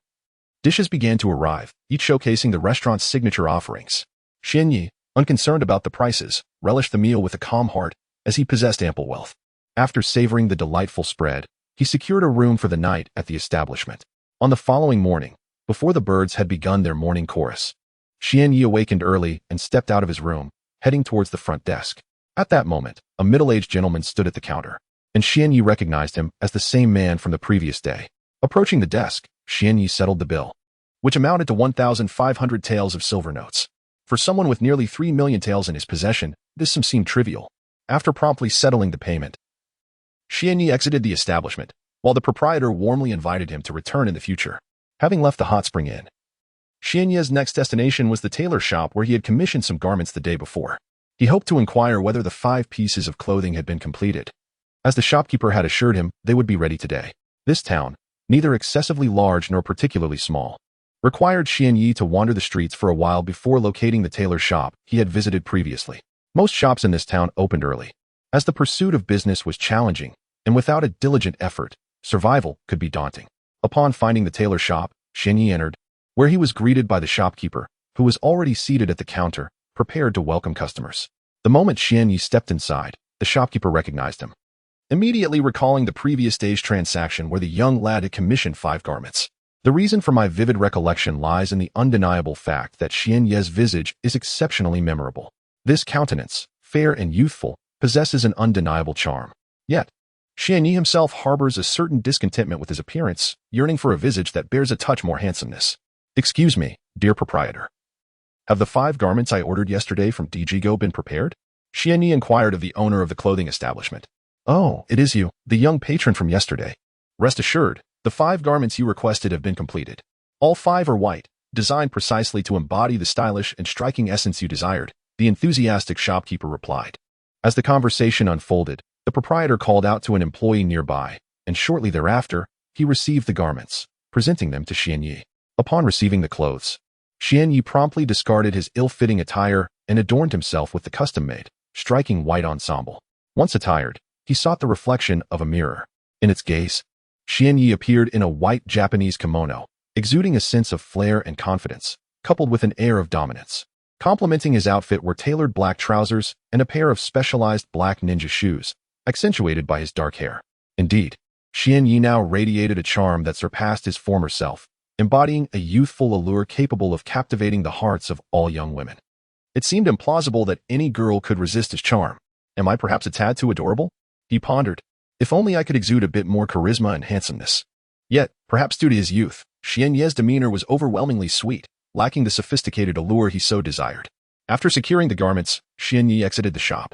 dishes began to arrive, each showcasing the restaurant's signature offerings. Xianyi, unconcerned about the prices, relished the meal with a calm heart, as he possessed ample wealth. After savoring the delightful spread, he secured a room for the night at the establishment. On the following morning, before the birds had begun their morning chorus, Xianyi awakened early and stepped out of his room, heading towards the front desk. At that moment, a middle-aged gentleman stood at the counter, and Xianyi recognized him as the same man from the previous day. Approaching the desk, Xianyi settled the bill, which amounted to 1,500 taels of silver notes. For someone with nearly 3 million taels in his possession, this sum seemed trivial. After promptly settling the payment, Xianyi exited the establishment, while the proprietor warmly invited him to return in the future. Having left the hot spring inn, Xianyi's next destination was the tailor shop where he had commissioned some garments the day before. He hoped to inquire whether the 5 pieces of clothing had been completed, as the shopkeeper had assured him they would be ready today. This town, neither excessively large nor particularly small, required Xianyi to wander the streets for a while before locating the tailor shop he had visited previously. Most shops in this town opened early, as the pursuit of business was challenging, and without a diligent effort, survival could be daunting. Upon finding the tailor shop, Xianyi entered, where he was greeted by the shopkeeper, who was already seated at the counter, prepared to welcome customers. The moment Xianyi stepped inside, the shopkeeper recognized him, immediately recalling the previous day's transaction where the young lad had commissioned 5 garments. The reason for my vivid recollection lies in the undeniable fact that Xianyi's visage is exceptionally memorable. This countenance, fair and youthful, possesses an undeniable charm. Yet, Xianyi himself harbors a certain discontentment with his appearance, yearning for a visage that bears a touch more handsomeness. Excuse me, dear proprietor. Have the 5 garments I ordered yesterday from Dijigo been prepared? Xianyi inquired of the owner of the clothing establishment. Oh, it is you, the young patron from yesterday. Rest assured, the 5 garments you requested have been completed. All 5 are white, designed precisely to embody the stylish and striking essence you desired, the enthusiastic shopkeeper replied. As the conversation unfolded, the proprietor called out to an employee nearby, and shortly thereafter, he received the garments, presenting them to Xianyi. Upon receiving the clothes, Xianyi promptly discarded his ill-fitting attire and adorned himself with the custom-made, striking white ensemble. Once attired, he sought the reflection of a mirror. In its gaze, Xianyi appeared in a white Japanese kimono, exuding a sense of flair and confidence, coupled with an air of dominance. Complementing his outfit were tailored black trousers and a pair of specialized black ninja shoes, accentuated by his dark hair. Indeed, Xianyi now radiated a charm that surpassed his former self, embodying a youthful allure capable of captivating the hearts of all young women. It seemed implausible that any girl could resist his charm. Am I perhaps a tad too adorable? He pondered. If only I could exude a bit more charisma and handsomeness. Yet, perhaps due to his youth, Xianyi's demeanor was overwhelmingly sweet, lacking the sophisticated allure he so desired. After securing the garments, Xianyi exited the shop,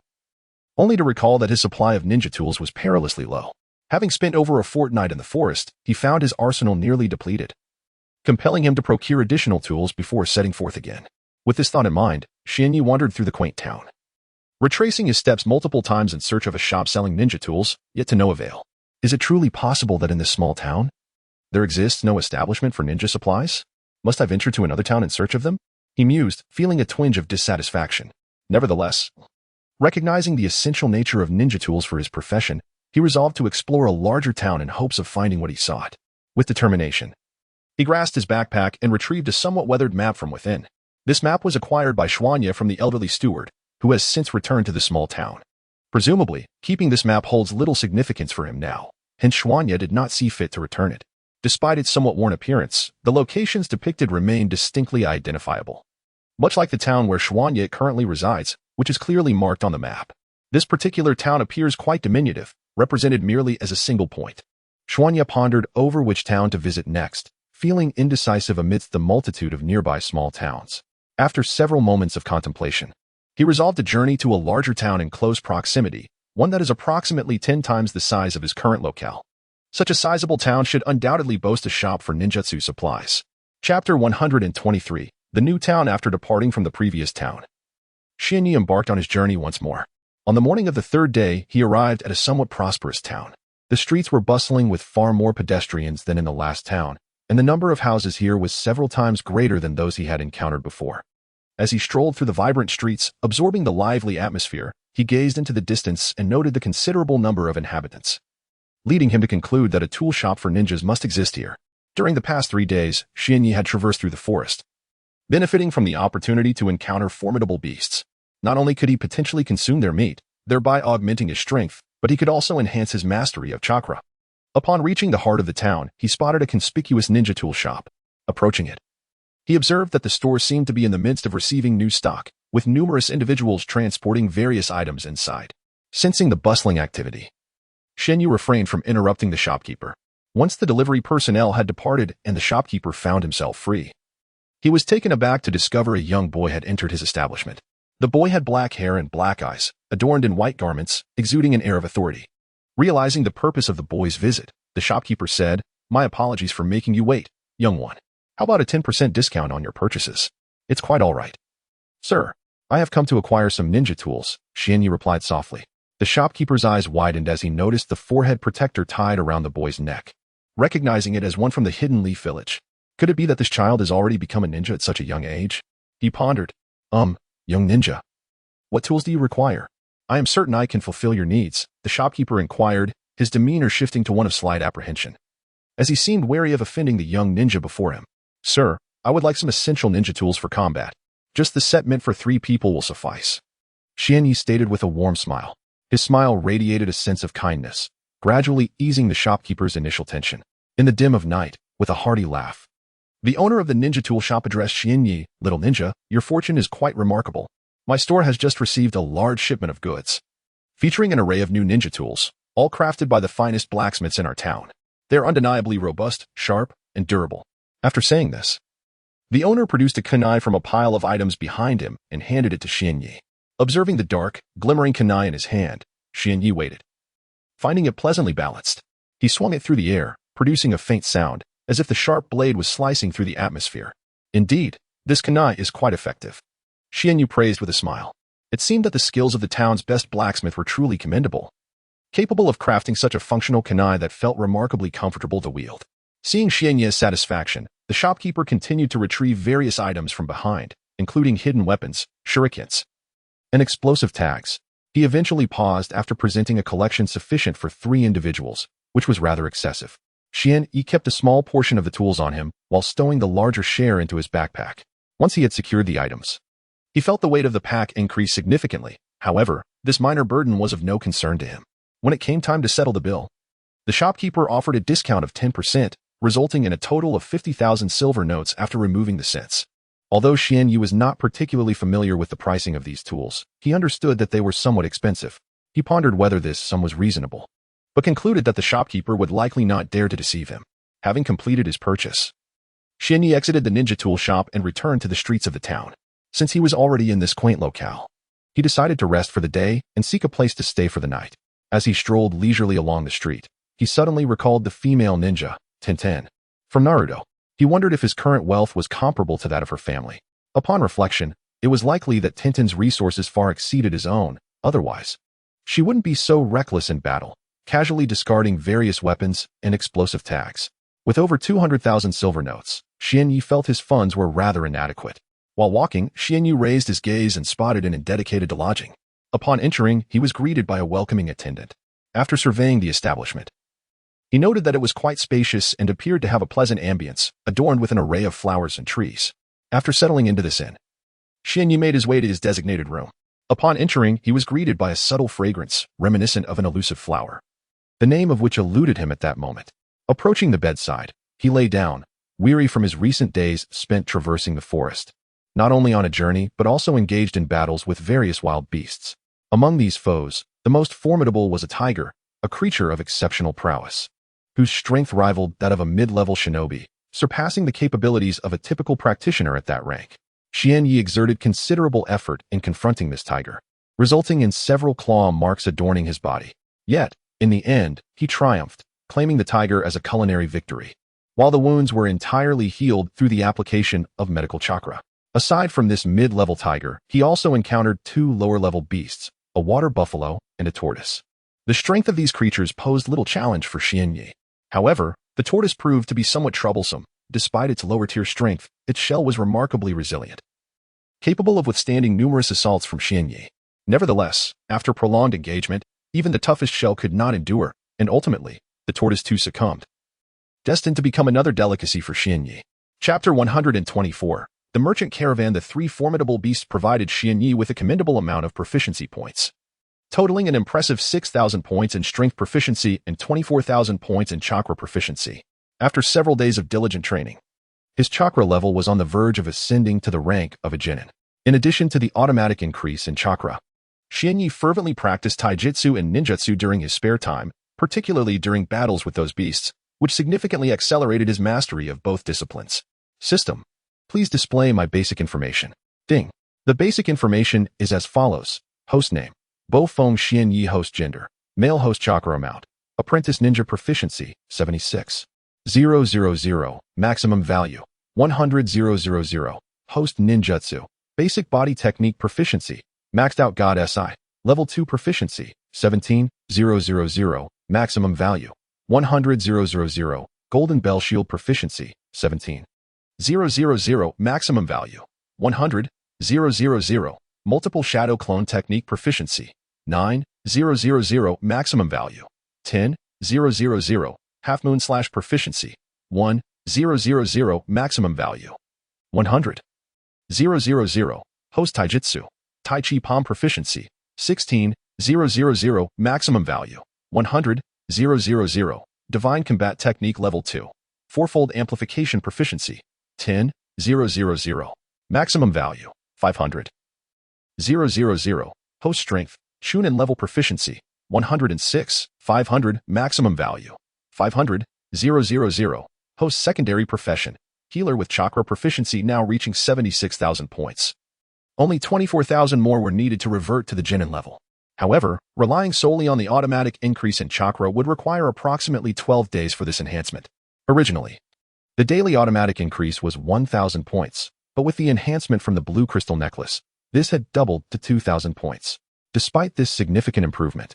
only to recall that his supply of ninja tools was perilously low. Having spent over a fortnight in the forest, he found his arsenal nearly depleted, compelling him to procure additional tools before setting forth again. With this thought in mind, Xianyi wandered through the quaint town, retracing his steps multiple times in search of a shop selling ninja tools, yet to no avail. Is it truly possible that in this small town, There exists no establishment for ninja supplies? Must I venture to another town in search of them? He mused, feeling a twinge of dissatisfaction. Nevertheless, recognizing the essential nature of ninja tools for his profession, he resolved to explore a larger town in hopes of finding what he sought. With determination, he grasped his backpack and retrieved a somewhat weathered map from within. This map was acquired by Xuanya from the elderly steward, who has since returned to the small town. Presumably, keeping this map holds little significance for him now, hence Xuanya did not see fit to return it. Despite its somewhat worn appearance, the locations depicted remain distinctly identifiable. Much like the town where Xuanya currently resides, which is clearly marked on the map. This particular town appears quite diminutive, represented merely as a single point. Xuanya pondered over which town to visit next, feeling indecisive amidst the multitude of nearby small towns. After several moments of contemplation, he resolved to journey to a larger town in close proximity, one that is approximately 10 times the size of his current locale. Such a sizable town should undoubtedly boast a shop for ninjutsu supplies. Chapter 123, The New Town After Departing from the Previous Town. Xuanya embarked on his journey once more. On the morning of the third day, he arrived at a somewhat prosperous town. The streets were bustling with far more pedestrians than in the last town, and the number of houses here was several times greater than those he had encountered before. As he strolled through the vibrant streets, absorbing the lively atmosphere, he gazed into the distance and noted the considerable number of inhabitants, leading him to conclude that a tool shop for ninjas must exist here. During the past 3 days, Xuanya had traversed through the forest, benefiting from the opportunity to encounter formidable beasts. Not only could he potentially consume their meat, thereby augmenting his strength, but he could also enhance his mastery of chakra. Upon reaching the heart of the town, he spotted a conspicuous ninja tool shop. Approaching it, he observed that the store seemed to be in the midst of receiving new stock, with numerous individuals transporting various items inside. Sensing the bustling activity, Xuanya refrained from interrupting the shopkeeper. Once the delivery personnel had departed and the shopkeeper found himself free, he was taken aback to discover a young boy had entered his establishment. The boy had black hair and black eyes, adorned in white garments, exuding an air of authority. Realizing the purpose of the boy's visit, the shopkeeper said, "My apologies for making you wait, young one. How about a 10% discount on your purchases? It's quite all right." "Sir, I have come to acquire some ninja tools," Xuanya replied softly. The shopkeeper's eyes widened as he noticed the forehead protector tied around the boy's neck. Recognizing it as one from the Hidden Leaf Village, could it be that this child has already become a ninja at such a young age? He pondered. Young ninja, what tools do you require? I am certain I can fulfill your needs," the shopkeeper inquired, his demeanor shifting to one of slight apprehension, as he seemed wary of offending the young ninja before him. "Sir, I would like some essential ninja tools for combat. Just the set meant for 3 people will suffice," Xuanya stated with a warm smile. His smile radiated a sense of kindness, gradually easing the shopkeeper's initial tension. In the dim of night, with a hearty laugh, the owner of the ninja tool shop addressed Xuanya, "Little ninja, your fortune is quite remarkable. My store has just received a large shipment of goods, featuring an array of new ninja tools, all crafted by the finest blacksmiths in our town. They are undeniably robust, sharp, and durable." After saying this, the owner produced a kunai from a pile of items behind him and handed it to Xuanya. Observing the dark, glimmering kunai in his hand, Xuanya waited. Finding it pleasantly balanced, he swung it through the air, producing a faint sound, as if the sharp blade was slicing through the atmosphere. "Indeed, this kunai is quite effective," Xuanya praised with a smile. It seemed that the skills of the town's best blacksmith were truly commendable, capable of crafting such a functional kunai that felt remarkably comfortable to wield. Seeing Xuanya's satisfaction, the shopkeeper continued to retrieve various items from behind, including hidden weapons, shurikens, and explosive tags. He eventually paused after presenting a collection sufficient for 3 individuals, which was rather excessive. Xuanya kept a small portion of the tools on him while stowing the larger share into his backpack. Once he had secured the items, he felt the weight of the pack increase significantly. However, this minor burden was of no concern to him. When it came time to settle the bill, the shopkeeper offered a discount of 10%, resulting in a total of 50,000 silver notes after removing the cents. Although Xuanya was not particularly familiar with the pricing of these tools, he understood that they were somewhat expensive. He pondered whether this sum was reasonable, but concluded that the shopkeeper would likely not dare to deceive him. Having completed his purchase, Xuanya exited the ninja tool shop and returned to the streets of the town. Since he was already in this quaint locale, he decided to rest for the day and seek a place to stay for the night. As he strolled leisurely along the street, he suddenly recalled the female ninja, Tenten, from Naruto. He wondered if his current wealth was comparable to that of her family. Upon reflection, it was likely that Tenten's resources far exceeded his own. Otherwise, she wouldn't be so reckless in battle, casually discarding various weapons and explosive tags. With over 200,000 silver notes, Xianyi felt his funds were rather inadequate. While walking, Xianyi raised his gaze and spotted an inn dedicated to lodging. Upon entering, he was greeted by a welcoming attendant. After surveying the establishment, he noted that it was quite spacious and appeared to have a pleasant ambience, adorned with an array of flowers and trees. After settling into this inn, Xianyi made his way to his designated room. Upon entering, he was greeted by a subtle fragrance, reminiscent of an elusive flower, the name of which eluded him at that moment. Approaching the bedside, he lay down, weary from his recent days spent traversing the forest, not only on a journey but also engaged in battles with various wild beasts. Among these foes, the most formidable was a tiger, a creature of exceptional prowess, whose strength rivaled that of a mid-level shinobi, surpassing the capabilities of a typical practitioner at that rank. Xianyi exerted considerable effort in confronting this tiger, resulting in several claw marks adorning his body. Yet, in the end, he triumphed, claiming the tiger as a culinary victory, while the wounds were entirely healed through the application of medical chakra. Aside from this mid-level tiger, he also encountered two lower-level beasts, a water buffalo and a tortoise. The strength of these creatures posed little challenge for Xianyi. However, the tortoise proved to be somewhat troublesome. Despite its lower-tier strength, its shell was remarkably resilient, capable of withstanding numerous assaults from Xianyi. Nevertheless, after prolonged engagement, even the toughest shell could not endure, and ultimately, the tortoise too succumbed, destined to become another delicacy for Xianyi. Chapter 124. The Merchant Caravan. The three formidable beasts provided Xianyi with a commendable amount of proficiency points, totaling an impressive 6,000 points in strength proficiency and 24,000 points in chakra proficiency. After several days of diligent training, his chakra level was on the verge of ascending to the rank of a genin. In addition to the automatic increase in chakra, Xianyi fervently practiced taijutsu and ninjutsu during his spare time, particularly during battles with those beasts, which significantly accelerated his mastery of both disciplines. System. Please display my basic information. Ding. The basic information is as follows. Host name: Bofeng Xianyi. Host gender: male. Host chakra amount: apprentice ninja. Proficiency: 76,000. Maximum value: 100,000. Host ninjutsu: basic body technique. Proficiency: maxed out god SI. Level 2. Proficiency: 17,000. Maximum value: 100,000. Golden bell shield. Proficiency: 17,000. Maximum value: 100,000. Multiple shadow clone technique. Proficiency: 9,000. Maximum value: 10,000. Half moon / proficiency: 1,000. Maximum value: 100,000. Host taijutsu: Tai Chi Palm. Proficiency: 16,000. Maximum value: 100,000. Divine Combat Technique. Level 2. Fourfold Amplification. Proficiency: 10,000. Maximum value: 500,000. Host Strength: Chunin level. Proficiency: 106,500. Maximum value: 500,000. Host Secondary Profession: Healer with chakra. Proficiency now reaching 76,000 points. Only 24,000 more were needed to revert to the genin level. However, relying solely on the automatic increase in chakra would require approximately 12 days for this enhancement. Originally, the daily automatic increase was 1,000 points, but with the enhancement from the blue crystal necklace, this had doubled to 2,000 points. Despite this significant improvement,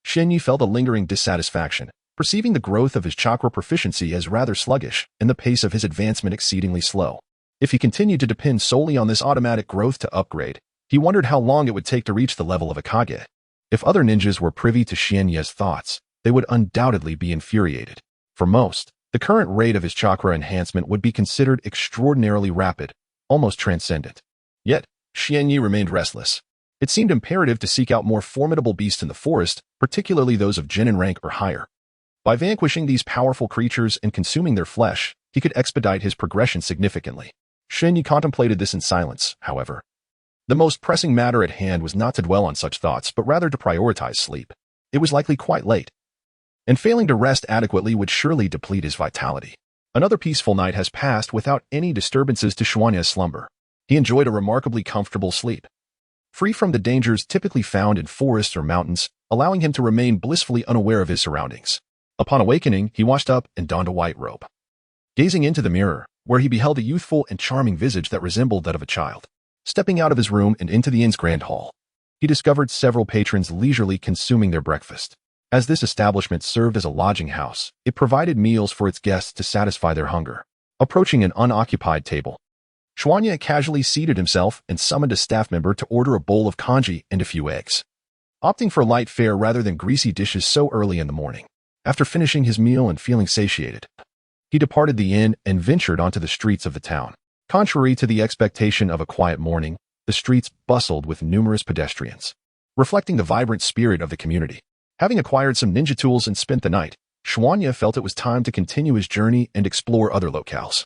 Xianyi felt a lingering dissatisfaction, perceiving the growth of his chakra proficiency as rather sluggish and the pace of his advancement exceedingly slow. If he continued to depend solely on this automatic growth to upgrade, he wondered how long it would take to reach the level of a Hokage. If other ninjas were privy to Xianyi's thoughts, they would undoubtedly be infuriated. For most, the current rate of his chakra enhancement would be considered extraordinarily rapid, almost transcendent. Yet, Xianyi remained restless. It seemed imperative to seek out more formidable beasts in the forest, particularly those of genin rank or higher. By vanquishing these powerful creatures and consuming their flesh, he could expedite his progression significantly. Xianyi contemplated this in silence, however. The most pressing matter at hand was not to dwell on such thoughts, but rather to prioritize sleep. It was likely quite late, and failing to rest adequately would surely deplete his vitality. Another peaceful night has passed without any disturbances to Xianyi's slumber. He enjoyed a remarkably comfortable sleep, free from the dangers typically found in forests or mountains, allowing him to remain blissfully unaware of his surroundings. Upon awakening, he washed up and donned a white robe. Gazing into the mirror, where he beheld a youthful and charming visage that resembled that of a child. Stepping out of his room and into the inn's grand hall, he discovered several patrons leisurely consuming their breakfast. As this establishment served as a lodging house, it provided meals for its guests to satisfy their hunger. Approaching an unoccupied table, Xuanya casually seated himself and summoned a staff member to order a bowl of congee and a few eggs. Opting for light fare rather than greasy dishes so early in the morning. After finishing his meal and feeling satiated, he departed the inn and ventured onto the streets of the town. Contrary to the expectation of a quiet morning, the streets bustled with numerous pedestrians, reflecting the vibrant spirit of the community. Having acquired some ninja tools and spent the night, Xuanya felt it was time to continue his journey and explore other locales,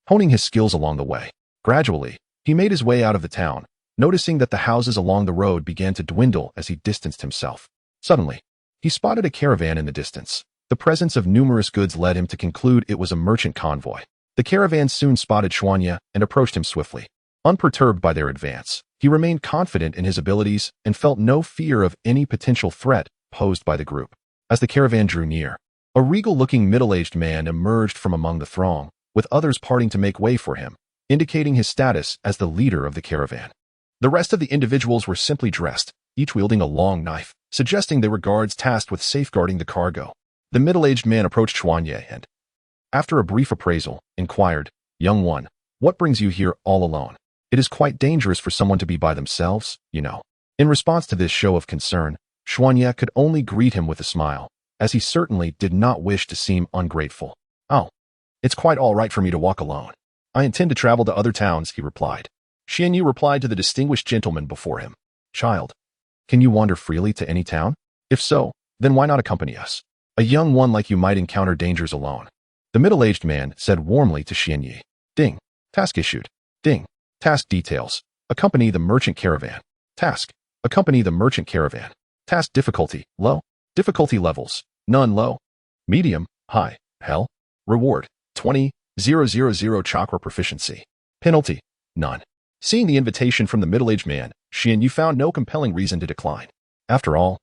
honing his skills along the way. Gradually, he made his way out of the town, noticing that the houses along the road began to dwindle as he distanced himself. Suddenly, he spotted a caravan in the distance. The presence of numerous goods led him to conclude it was a merchant convoy. The caravan soon spotted Xuanya and approached him swiftly. Unperturbed by their advance, he remained confident in his abilities and felt no fear of any potential threat posed by the group. As the caravan drew near, a regal-looking middle-aged man emerged from among the throng, with others parting to make way for him, indicating his status as the leader of the caravan. The rest of the individuals were simply dressed, each wielding a long knife, suggesting they were guards tasked with safeguarding the cargo. The middle-aged man approached Xuanya and, after a brief appraisal, inquired, "Young one, what brings you here all alone? It is quite dangerous for someone to be by themselves, you know." In response to this show of concern, Xuanya could only greet him with a smile, as he certainly did not wish to seem ungrateful. "Oh, it's quite all right for me to walk alone. I intend to travel to other towns," he replied. Xianyu replied to the distinguished gentleman before him, "Child, can you wander freely to any town? If so, then why not accompany us? A young one like you might encounter dangers alone." The middle-aged man said warmly to Xianyu. Ding. Task issued. Ding. Task details. Accompany the merchant caravan. Task. Accompany the merchant caravan. Task difficulty. Low. Difficulty levels. None. Low. Medium. High. Hell. Reward. 20,000 chakra proficiency. Penalty. None. Seeing the invitation from the middle-aged man, Xianyu found no compelling reason to decline. After all,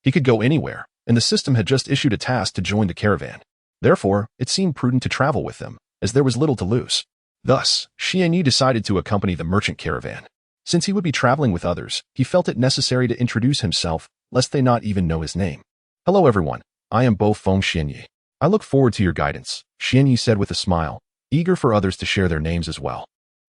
he could go anywhere, and the system had just issued a task to join the caravan. Therefore, it seemed prudent to travel with them, as there was little to lose. Thus, Xianyu decided to accompany the merchant caravan. Since he would be traveling with others, he felt it necessary to introduce himself, lest they not even know his name. "Hello everyone, I am Bo Feng Xianyu. I look forward to your guidance," Xianyu said with a smile, eager for others to share their names as well.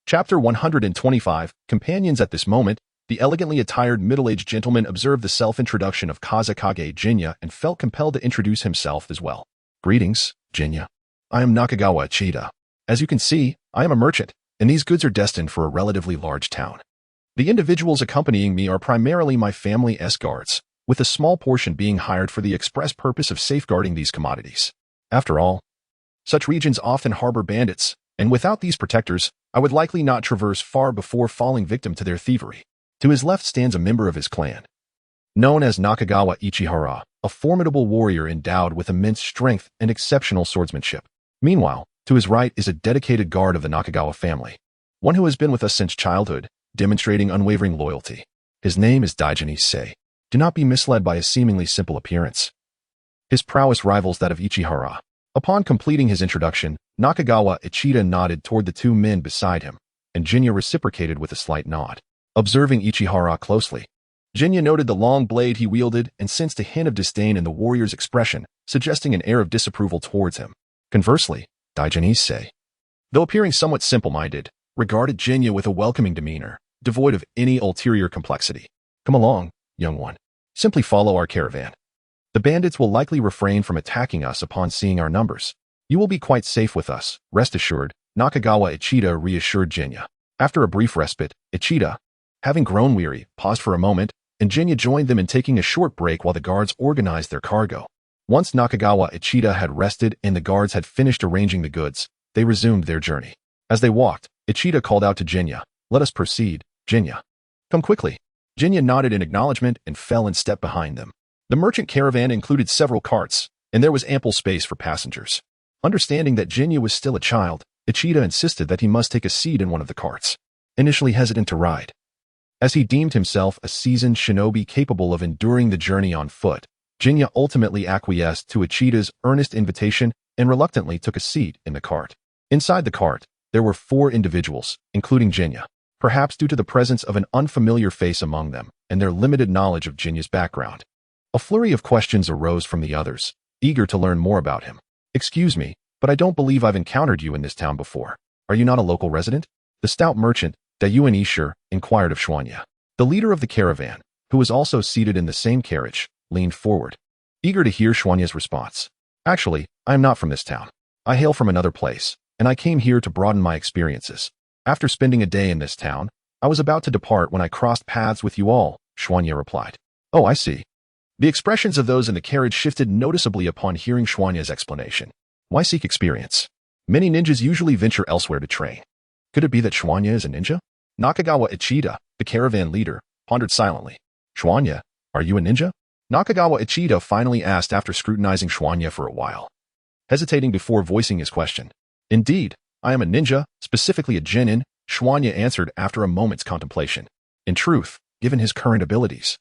Chapter 125, Companions. At this moment, the elegantly attired middle-aged gentleman observed the self-introduction of Kazekage Jinya and felt compelled to introduce himself as well. "Greetings, Jinya. I am Nakagawa Ichida. As you can see, I am a merchant, and these goods are destined for a relatively large town. The individuals accompanying me are primarily my family's guards, with a small portion being hired for the express purpose of safeguarding these commodities. After all, such regions often harbor bandits, and without these protectors, I would likely not traverse far before falling victim to their thievery." To his left stands a member of his clan, known as Nakagawa Ichihara, a formidable warrior endowed with immense strength and exceptional swordsmanship. Meanwhile, to his right is a dedicated guard of the Nakagawa family, one who has been with us since childhood, demonstrating unwavering loyalty. His name is Daijin Issei. Do not be misled by his seemingly simple appearance. His prowess rivals that of Ichihara. Upon completing his introduction, Nakagawa Ichida nodded toward the two men beside him, and Jinya reciprocated with a slight nod. Observing Ichihara closely, Jinya noted the long blade he wielded and sensed a hint of disdain in the warrior's expression, suggesting an air of disapproval towards him. Conversely, Daijin Issei, though appearing somewhat simple-minded, regarded Jinya with a welcoming demeanor, devoid of any ulterior complexity. "Come along, young one. Simply follow our caravan. The bandits will likely refrain from attacking us upon seeing our numbers. You will be quite safe with us, rest assured," Nakagawa Ichida reassured Jinya. After a brief respite, Ichida, having grown weary, paused for a moment, and Jinya joined them in taking a short break while the guards organized their cargo. Once Nakagawa Ichida had rested and the guards had finished arranging the goods, they resumed their journey. As they walked, Ichida called out to Jinya, "Let us proceed, Jinya. Come quickly." Jinya nodded in acknowledgement and fell in step behind them. The merchant caravan included several carts, and there was ample space for passengers. Understanding that Jinya was still a child, Ichida insisted that he must take a seat in one of the carts, initially hesitant to ride. As he deemed himself a seasoned shinobi capable of enduring the journey on foot, Jinya ultimately acquiesced to Ichida's earnest invitation and reluctantly took a seat in the cart. Inside the cart, there were 4 individuals, including Jinya, perhaps due to the presence of an unfamiliar face among them and their limited knowledge of Jinya's background. A flurry of questions arose from the others, eager to learn more about him. "Excuse me, but I don't believe I've encountered you in this town before. Are you not a local resident?" The stout merchant, Dayuan Ishir, inquired of Xuanya. The leader of the caravan, who was also seated in the same carriage, leaned forward, eager to hear Xuanya's response. "Actually, I am not from this town. I hail from another place, and I came here to broaden my experiences. After spending a day in this town, I was about to depart when I crossed paths with you all," Xuanya replied. "Oh, I see." The expressions of those in the carriage shifted noticeably upon hearing Xuanya's explanation. Why seek experience? Many ninjas usually venture elsewhere to train. Could it be that Xuanya is a ninja? Nakagawa Ichida, the caravan leader, pondered silently. "Xuanya, are you a ninja?" Nakagawa Ichida finally asked after scrutinizing Xuanya for a while, hesitating before voicing his question. "Indeed, I am a ninja, specifically a genin," Xuanya answered after a moment's contemplation. In truth, given his current abilities,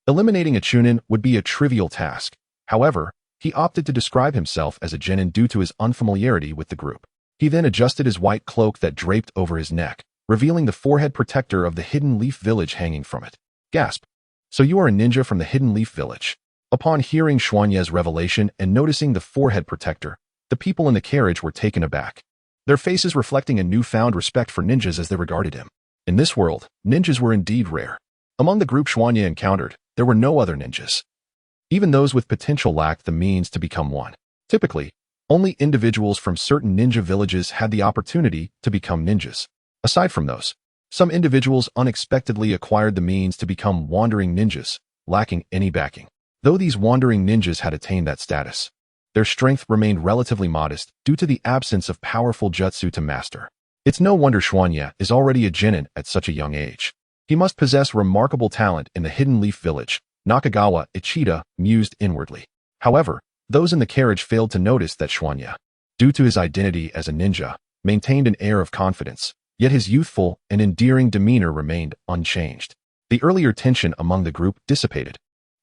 eliminating a chunin would be a trivial task. However, he opted to describe himself as a genin due to his unfamiliarity with the group. He then adjusted his white cloak that draped over his neck, revealing the forehead protector of the Hidden Leaf Village hanging from it. Gasp. "So you are a ninja from the Hidden Leaf Village." Upon hearing Xuanya's revelation and noticing the forehead protector, the people in the carriage were taken aback, their faces reflecting a newfound respect for ninjas as they regarded him. In this world, ninjas were indeed rare. Among the group Xuanya encountered, there were no other ninjas. Even those with potential lacked the means to become one. Typically, only individuals from certain ninja villages had the opportunity to become ninjas. Aside from those, some individuals unexpectedly acquired the means to become wandering ninjas, lacking any backing. Though these wandering ninjas had attained that status, their strength remained relatively modest due to the absence of powerful jutsu to master. It's no wonder Xuanya is already a genin at such a young age. He must possess remarkable talent in the Hidden Leaf Village, Nakagawa Ichida mused inwardly. However, those in the carriage failed to notice that Xuanya, due to his identity as a ninja, maintained an air of confidence, yet his youthful and endearing demeanor remained unchanged. The earlier tension among the group dissipated,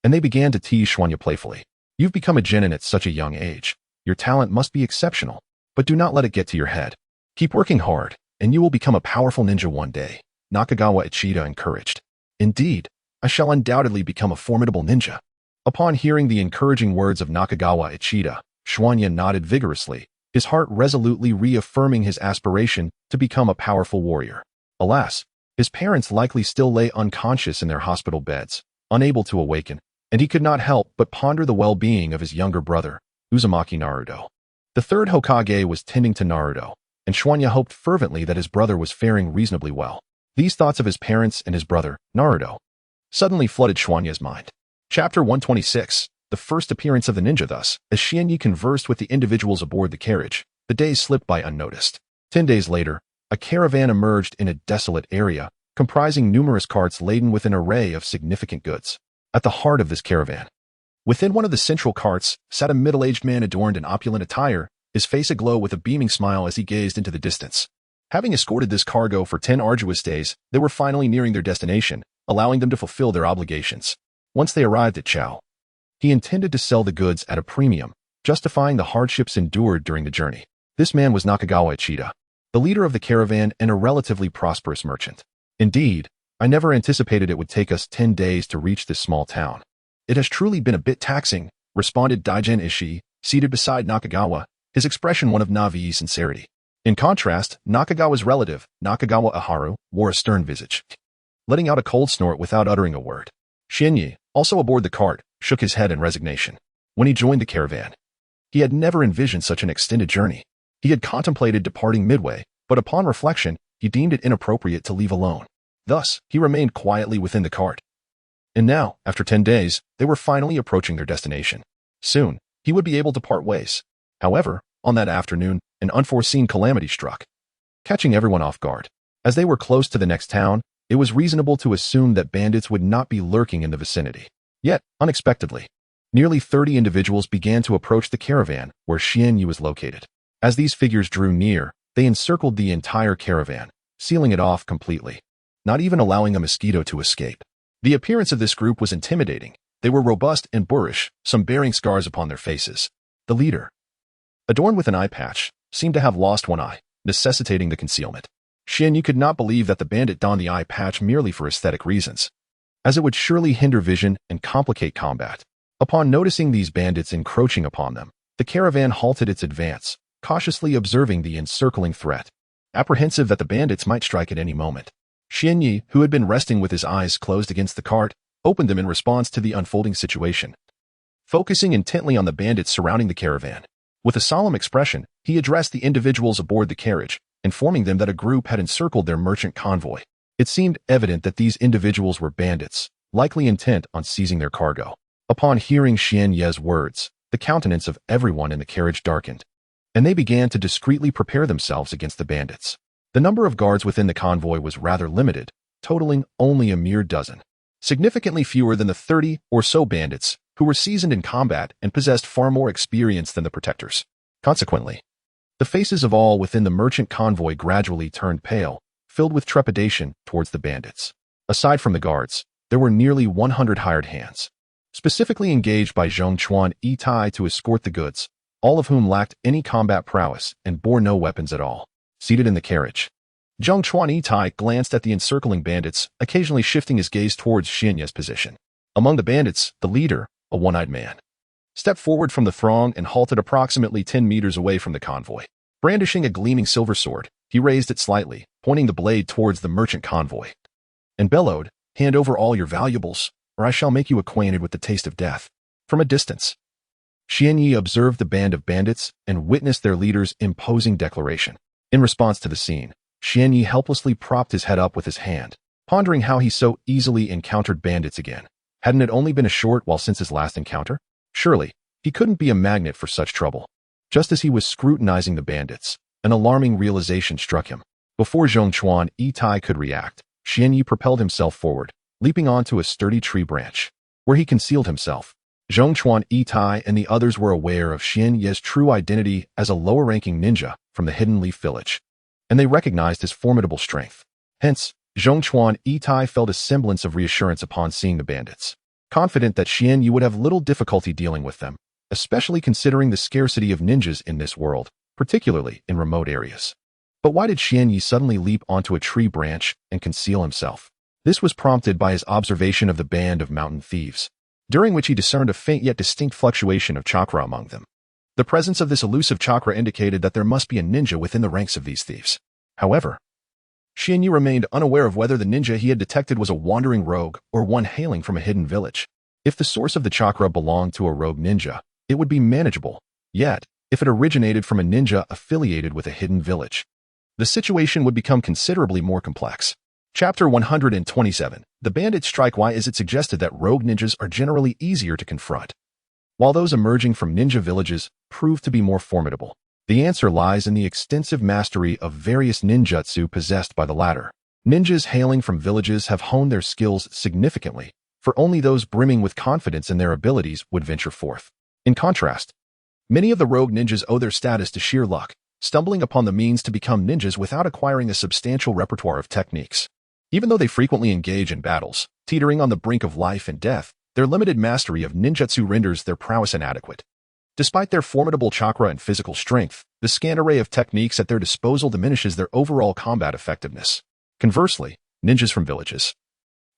and they began to tease Xuanya playfully. "You've become a genin at such a young age. Your talent must be exceptional, but do not let it get to your head. Keep working hard, and you will become a powerful ninja one day," Nakagawa Ichida encouraged. "Indeed, I shall undoubtedly become a formidable ninja." Upon hearing the encouraging words of Nakagawa Ichida, Xuanya nodded vigorously, his heart resolutely reaffirming his aspiration to become a powerful warrior. Alas, his parents likely still lay unconscious in their hospital beds, unable to awaken, and he could not help but ponder the well-being of his younger brother, Uzumaki Naruto. The third Hokage was tending to Naruto, and Xuanya hoped fervently that his brother was faring reasonably well. These thoughts of his parents and his brother, Naruto, suddenly flooded Xuanya's mind. Chapter 126, the first appearance of the ninja. Thus, as Xianyi conversed with the individuals aboard the carriage, the days slipped by unnoticed. 10 days later, a caravan emerged in a desolate area, comprising numerous carts laden with an array of significant goods. At the heart of this caravan, within one of the central carts, sat a middle-aged man adorned in opulent attire, his face aglow with a beaming smile as he gazed into the distance. Having escorted this cargo for 10 arduous days, they were finally nearing their destination, allowing them to fulfill their obligations. Once they arrived at Chao, he intended to sell the goods at a premium, justifying the hardships endured during the journey. This man was Nakagawa Ichida, the leader of the caravan and a relatively prosperous merchant. "Indeed, I never anticipated it would take us 10 days to reach this small town. It has truly been a bit taxing," responded Daigen Ishii, seated beside Nakagawa, his expression one of naive sincerity. In contrast, Nakagawa's relative, Nakagawa Aharu, wore a stern visage, letting out a cold snort without uttering a word. Xianyi, also aboard the cart, shook his head in resignation. When he joined the caravan, he had never envisioned such an extended journey. He had contemplated departing midway, but upon reflection, he deemed it inappropriate to leave alone. Thus, he remained quietly within the cart. And now, after 10 days, they were finally approaching their destination. Soon, he would be able to part ways. However, on that afternoon, an unforeseen calamity struck, catching everyone off guard. As they were close to the next town, it was reasonable to assume that bandits would not be lurking in the vicinity. Yet, unexpectedly, nearly 30 individuals began to approach the caravan where Xianyi was located. As these figures drew near, they encircled the entire caravan, sealing it off completely, not even allowing a mosquito to escape. The appearance of this group was intimidating. They were robust and boorish, some bearing scars upon their faces. The leader, adorned with an eye patch, seemed to have lost one eye, necessitating the concealment. Xianyi could not believe that the bandit donned the eye patch merely for aesthetic reasons, as it would surely hinder vision and complicate combat. Upon noticing these bandits encroaching upon them, the caravan halted its advance, cautiously observing the encircling threat. Apprehensive that the bandits might strike at any moment, Xianyi, who had been resting with his eyes closed against the cart, opened them in response to the unfolding situation. Focusing intently on the bandits surrounding the caravan, with a solemn expression, he addressed the individuals aboard the carriage, informing them that a group had encircled their merchant convoy. It seemed evident that these individuals were bandits, likely intent on seizing their cargo. Upon hearing Xianyi's words, the countenance of everyone in the carriage darkened, and they began to discreetly prepare themselves against the bandits. The number of guards within the convoy was rather limited, totaling only a mere dozen, significantly fewer than the 30 or so bandits who were seasoned in combat and possessed far more experience than the protectors. Consequently, the faces of all within the merchant convoy gradually turned pale, filled with trepidation towards the bandits. Aside from the guards, there were nearly 100 hired hands, specifically engaged by Zhongchuan Yitai to escort the goods, all of whom lacked any combat prowess and bore no weapons at all. Seated in the carriage, Zhongchuan Yitai glanced at the encircling bandits, occasionally shifting his gaze towards Xianyi's position. Among the bandits, the leader, a one-eyed man, stepped forward from the throng and halted approximately 10 meters away from the convoy. Brandishing a gleaming silver sword, he raised it slightly, pointing the blade towards the merchant convoy, and bellowed, "Hand over all your valuables, or I shall make you acquainted with the taste of death." From a distance, Xianyi observed the band of bandits and witnessed their leader's imposing declaration. In response to the scene, Xianyi helplessly propped his head up with his hand, pondering how he so easily encountered bandits again. Hadn't it only been a short while since his last encounter? Surely, he couldn't be a magnet for such trouble. Just as he was scrutinizing the bandits, an alarming realization struck him. Before Zhongchuan Yitai could react, Xianyi propelled himself forward, leaping onto a sturdy tree branch, where he concealed himself. Zhongchuan Yitai and the others were aware of Xianyi's true identity as a lower-ranking ninja from the Hidden Leaf Village, and they recognized his formidable strength. Hence, Zhongchuan Yitai felt a semblance of reassurance upon seeing the bandits, confident that Xianyi would have little difficulty dealing with them, especially considering the scarcity of ninjas in this world, particularly in remote areas. But why did Xianyi suddenly leap onto a tree branch and conceal himself? This was prompted by his observation of the band of mountain thieves, during which he discerned a faint yet distinct fluctuation of chakra among them. The presence of this elusive chakra indicated that there must be a ninja within the ranks of these thieves. However, Xianyi remained unaware of whether the ninja he had detected was a wandering rogue or one hailing from a hidden village. If the source of the chakra belonged to a rogue ninja, it would be manageable. Yet, if it originated from a ninja affiliated with a hidden village, the situation would become considerably more complex. Chapter 127. The Bandit Strike. Why is it suggested that rogue ninjas are generally easier to confront, while those emerging from ninja villages prove to be more formidable? The answer lies in the extensive mastery of various ninjutsu possessed by the latter. Ninjas hailing from villages have honed their skills significantly, for only those brimming with confidence in their abilities would venture forth. In contrast, many of the rogue ninjas owe their status to sheer luck, stumbling upon the means to become ninjas without acquiring a substantial repertoire of techniques. Even though they frequently engage in battles, teetering on the brink of life and death, their limited mastery of ninjutsu renders their prowess inadequate. Despite their formidable chakra and physical strength, the scant array of techniques at their disposal diminishes their overall combat effectiveness. Conversely, ninjas from villages,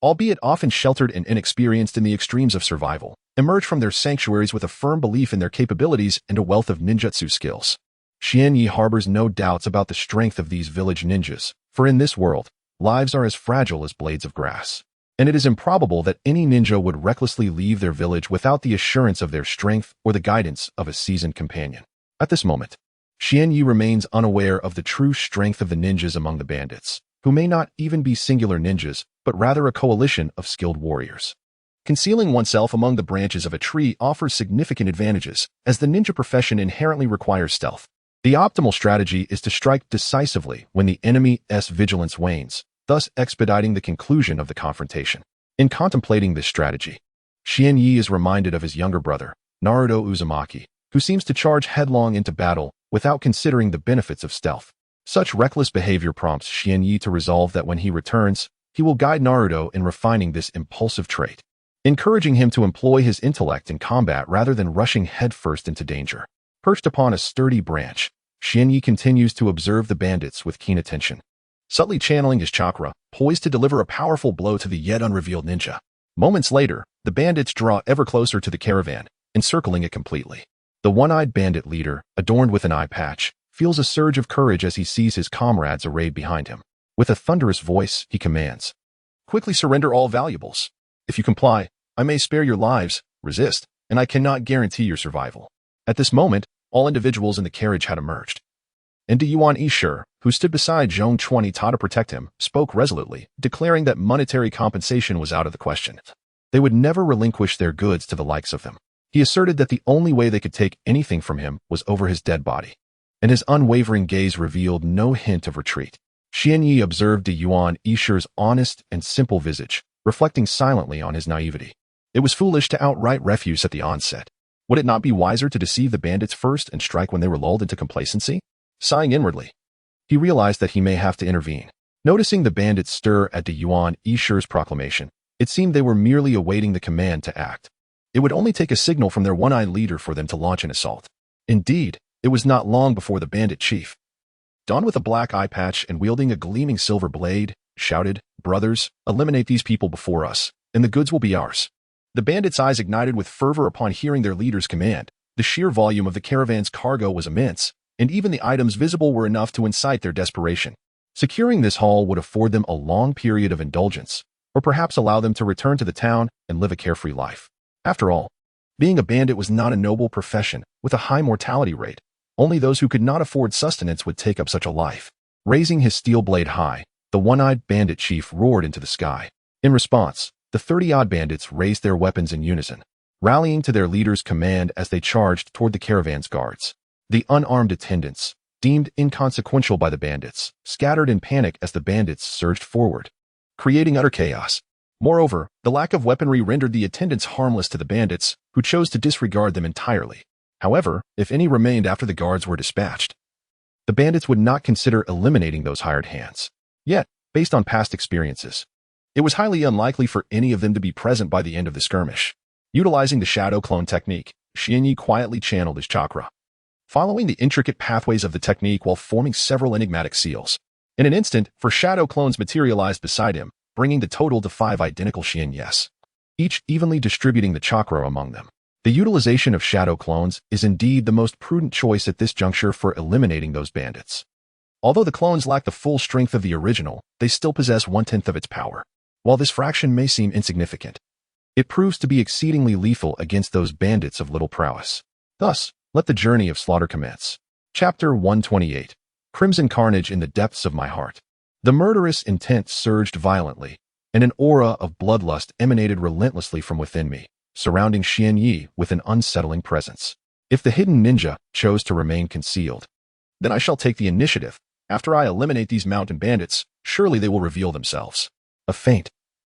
albeit often sheltered and inexperienced in the extremes of survival, emerge from their sanctuaries with a firm belief in their capabilities and a wealth of ninjutsu skills. Xianyi harbors no doubts about the strength of these village ninjas, for in this world, lives are as fragile as blades of grass, and it is improbable that any ninja would recklessly leave their village without the assurance of their strength or the guidance of a seasoned companion. At this moment, Xianyi remains unaware of the true strength of the ninjas among the bandits, who may not even be singular ninjas, but rather a coalition of skilled warriors. Concealing oneself among the branches of a tree offers significant advantages, as the ninja profession inherently requires stealth. The optimal strategy is to strike decisively when the enemy's vigilance wanes, thus expediting the conclusion of the confrontation. In contemplating this strategy, Xianyi is reminded of his younger brother, Naruto Uzumaki, who seems to charge headlong into battle without considering the benefits of stealth. Such reckless behavior prompts Xianyi to resolve that when he returns, he will guide Naruto in refining this impulsive trait, encouraging him to employ his intellect in combat rather than rushing headfirst into danger. Perched upon a sturdy branch, Xianyi continues to observe the bandits with keen attention, subtly channeling his chakra, poised to deliver a powerful blow to the yet unrevealed ninja. Moments later, The bandits draw ever closer to the caravan, encircling it completely. The one-eyed bandit leader, adorned with an eye patch, feels a surge of courage as he sees his comrades arrayed behind him. With a thunderous voice, he commands, "Quickly surrender all valuables. If you comply, I may spare your lives, resist, and I cannot guarantee your survival." At this moment, all individuals in the carriage had emerged. And Yuan Ishur, who stood beside Zhong Chuanita to protect him, spoke resolutely, declaring that monetary compensation was out of the question. They would never relinquish their goods to the likes of them. He asserted that the only way they could take anything from him was over his dead body, and his unwavering gaze revealed no hint of retreat. Xianyi observed Yuan Ishur's honest and simple visage, reflecting silently on his naivety. It was foolish to outright refuse at the onset. Would it not be wiser to deceive the bandits first and strike when they were lulled into complacency? Sighing inwardly, he realized that he may have to intervene. Noticing the bandits stir at Yuan Ishur's proclamation, it seemed they were merely awaiting the command to act. It would only take a signal from their one-eyed leader for them to launch an assault. Indeed, it was not long before the bandit chief, donned with a black eye patch and wielding a gleaming silver blade, shouted, "Brothers, eliminate these people before us, and the goods will be ours." The bandits' eyes ignited with fervor upon hearing their leader's command. The sheer volume of the caravan's cargo was immense, and even the items visible were enough to incite their desperation. Securing this haul would afford them a long period of indulgence, or perhaps allow them to return to the town and live a carefree life. After all, being a bandit was not a noble profession with a high mortality rate. Only those who could not afford sustenance would take up such a life. Raising his steel blade high, the one-eyed bandit chief roared into the sky. In response, the 30-odd bandits raised their weapons in unison, rallying to their leader's command as they charged toward the caravan's guards. The unarmed attendants, deemed inconsequential by the bandits, scattered in panic as the bandits surged forward, creating utter chaos. Moreover, the lack of weaponry rendered the attendants harmless to the bandits, who chose to disregard them entirely. However, if any remained after the guards were dispatched, the bandits would not consider eliminating those hired hands. Yet, based on past experiences, it was highly unlikely for any of them to be present by the end of the skirmish. Utilizing the shadow clone technique, Xianyi quietly channeled his chakra, following the intricate pathways of the technique while forming several enigmatic seals. In an instant, 4 shadow clones materialized beside him, bringing the total to 5 identical Xianyes, each evenly distributing the chakra among them. The utilization of shadow clones is indeed the most prudent choice at this juncture for eliminating those bandits. Although the clones lack the full strength of the original, they still possess 1/10 of its power. While this fraction may seem insignificant, it proves to be exceedingly lethal against those bandits of little prowess. Thus, let the journey of slaughter commence. Chapter 128. Crimson Carnage in the Depths of My Heart. The murderous intent surged violently, and an aura of bloodlust emanated relentlessly from within me, surrounding Xianyi with an unsettling presence. If the hidden ninja chose to remain concealed, then I shall take the initiative. After I eliminate these mountain bandits, surely they will reveal themselves. A faint,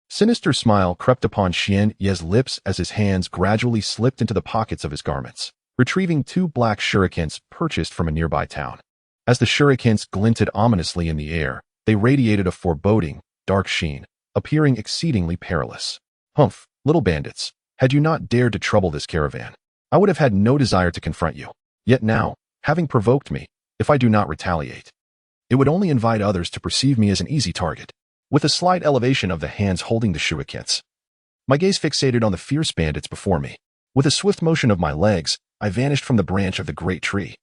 sinister smile crept upon Xianye's lips as his hands gradually slipped into the pockets of his garments, retrieving 2 black shurikens purchased from a nearby town. As the shurikens glinted ominously in the air, they radiated a foreboding, dark sheen, appearing exceedingly perilous. Humph, little bandits, had you not dared to trouble this caravan, I would have had no desire to confront you. Yet now, having provoked me, if I do not retaliate, it would only invite others to perceive me as an easy target. With a slight elevation of the hands holding the shurikens, my gaze fixated on the fierce bandits before me. With a swift motion of my legs, I vanished from the branch of the great tree,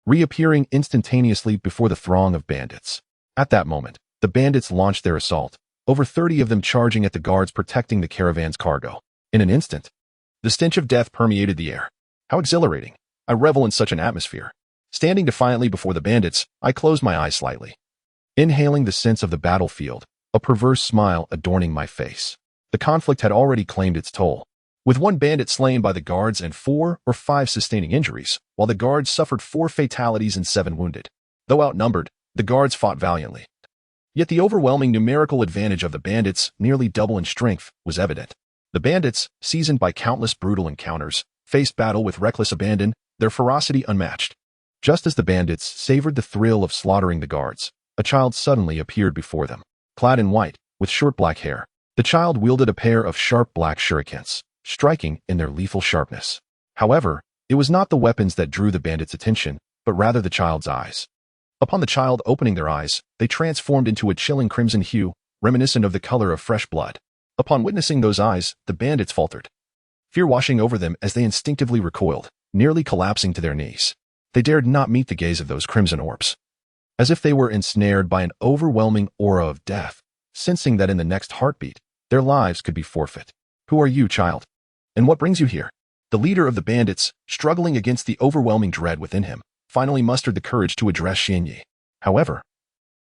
reappearing instantaneously before the throng of bandits. At that moment, the bandits launched their assault, over 30 of them charging at the guards protecting the caravan's cargo. In an instant, the stench of death permeated the air. How exhilarating! I revel in such an atmosphere. Standing defiantly before the bandits, I closed my eyes slightly, inhaling the sense of the battlefield, a perverse smile adorning my face. The conflict had already claimed its toll, with 1 bandit slain by the guards and 4 or 5 sustaining injuries, while the guards suffered 4 fatalities and 7 wounded. Though outnumbered, the guards fought valiantly. Yet the overwhelming numerical advantage of the bandits, nearly double in strength, was evident. The bandits, seasoned by countless brutal encounters, faced battle with reckless abandon, their ferocity unmatched. Just as the bandits savored the thrill of slaughtering the guards, a child suddenly appeared before them. Clad in white, with short black hair, the child wielded a pair of sharp black shurikens, striking in their lethal sharpness. However, it was not the weapons that drew the bandits' attention, but rather the child's eyes. Upon the child opening their eyes, they transformed into a chilling crimson hue, reminiscent of the color of fresh blood. Upon witnessing those eyes, the bandits faltered, fear washing over them as they instinctively recoiled, nearly collapsing to their knees. They dared not meet the gaze of those crimson orbs. As if they were ensnared by an overwhelming aura of death, sensing that in the next heartbeat, their lives could be forfeit. Who are you, child? And what brings you here? The leader of the bandits, struggling against the overwhelming dread within him, finally mustered the courage to address Xianyi. However,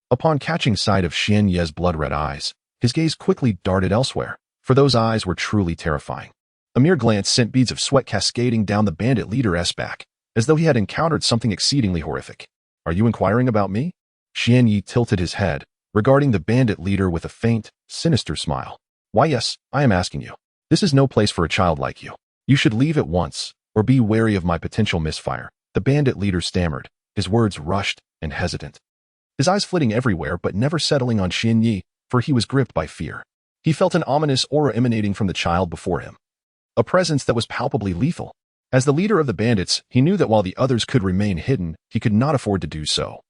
upon catching sight of Xianyi's blood-red eyes, his gaze quickly darted elsewhere, for those eyes were truly terrifying. A mere glance sent beads of sweat cascading down the bandit leader's back, as though he had encountered something exceedingly horrific. Are you inquiring about me? Xianyi tilted his head, regarding the bandit leader with a faint, sinister smile. Why yes, I am asking you. This is no place for a child like you. You should leave at once, or be wary of my potential misfire. The bandit leader stammered, his words rushed and hesitant. His eyes flitting everywhere but never settling on Xianyi, for he was gripped by fear. He felt an ominous aura emanating from the child before him. A presence that was palpably lethal. As the leader of the bandits, he knew that while the others could remain hidden, he could not afford to do so.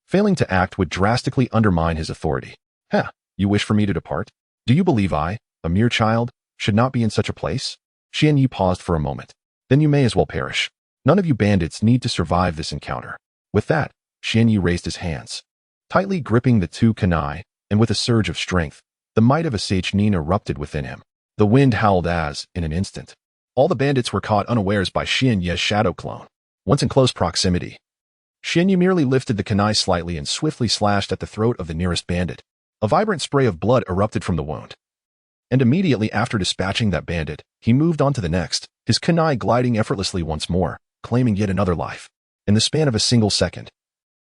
Failing to act would drastically undermine his authority. You wish for me to depart? Do you believe I, a mere child, should not be in such a place? Xianyi paused for a moment. Then you may as well perish. None of you bandits need to survive this encounter. With that, Xianyi raised his hands, tightly gripping the two kunai, and with a surge of strength, the might of a Seichnin erupted within him. The wind howled as, in an instant, all the bandits were caught unawares by Xianyi's shadow clone. Once in close proximity, Xianyi merely lifted the kunai slightly and swiftly slashed at the throat of the nearest bandit. A vibrant spray of blood erupted from the wound. And immediately after dispatching that bandit, he moved on to the next, his kunai gliding effortlessly once more, claiming yet another life. In the span of a single second,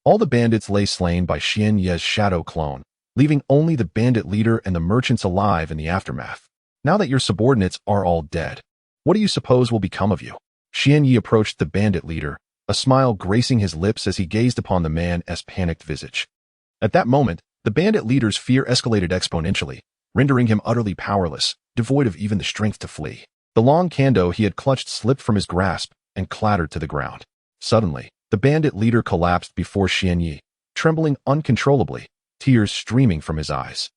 all the bandits lay slain by Xianyi's shadow clone, leaving only the bandit leader and the merchants alive in the aftermath. Now that your subordinates are all dead, what do you suppose will become of you? Xianyi approached the bandit leader, a smile gracing his lips as he gazed upon the man's panicked visage. At that moment, the bandit leader's fear escalated exponentially, rendering him utterly powerless, devoid of even the strength to flee. The long kando he had clutched slipped from his grasp and clattered to the ground. Suddenly, the bandit leader collapsed before Xianyi, trembling uncontrollably, tears streaming from his eyes.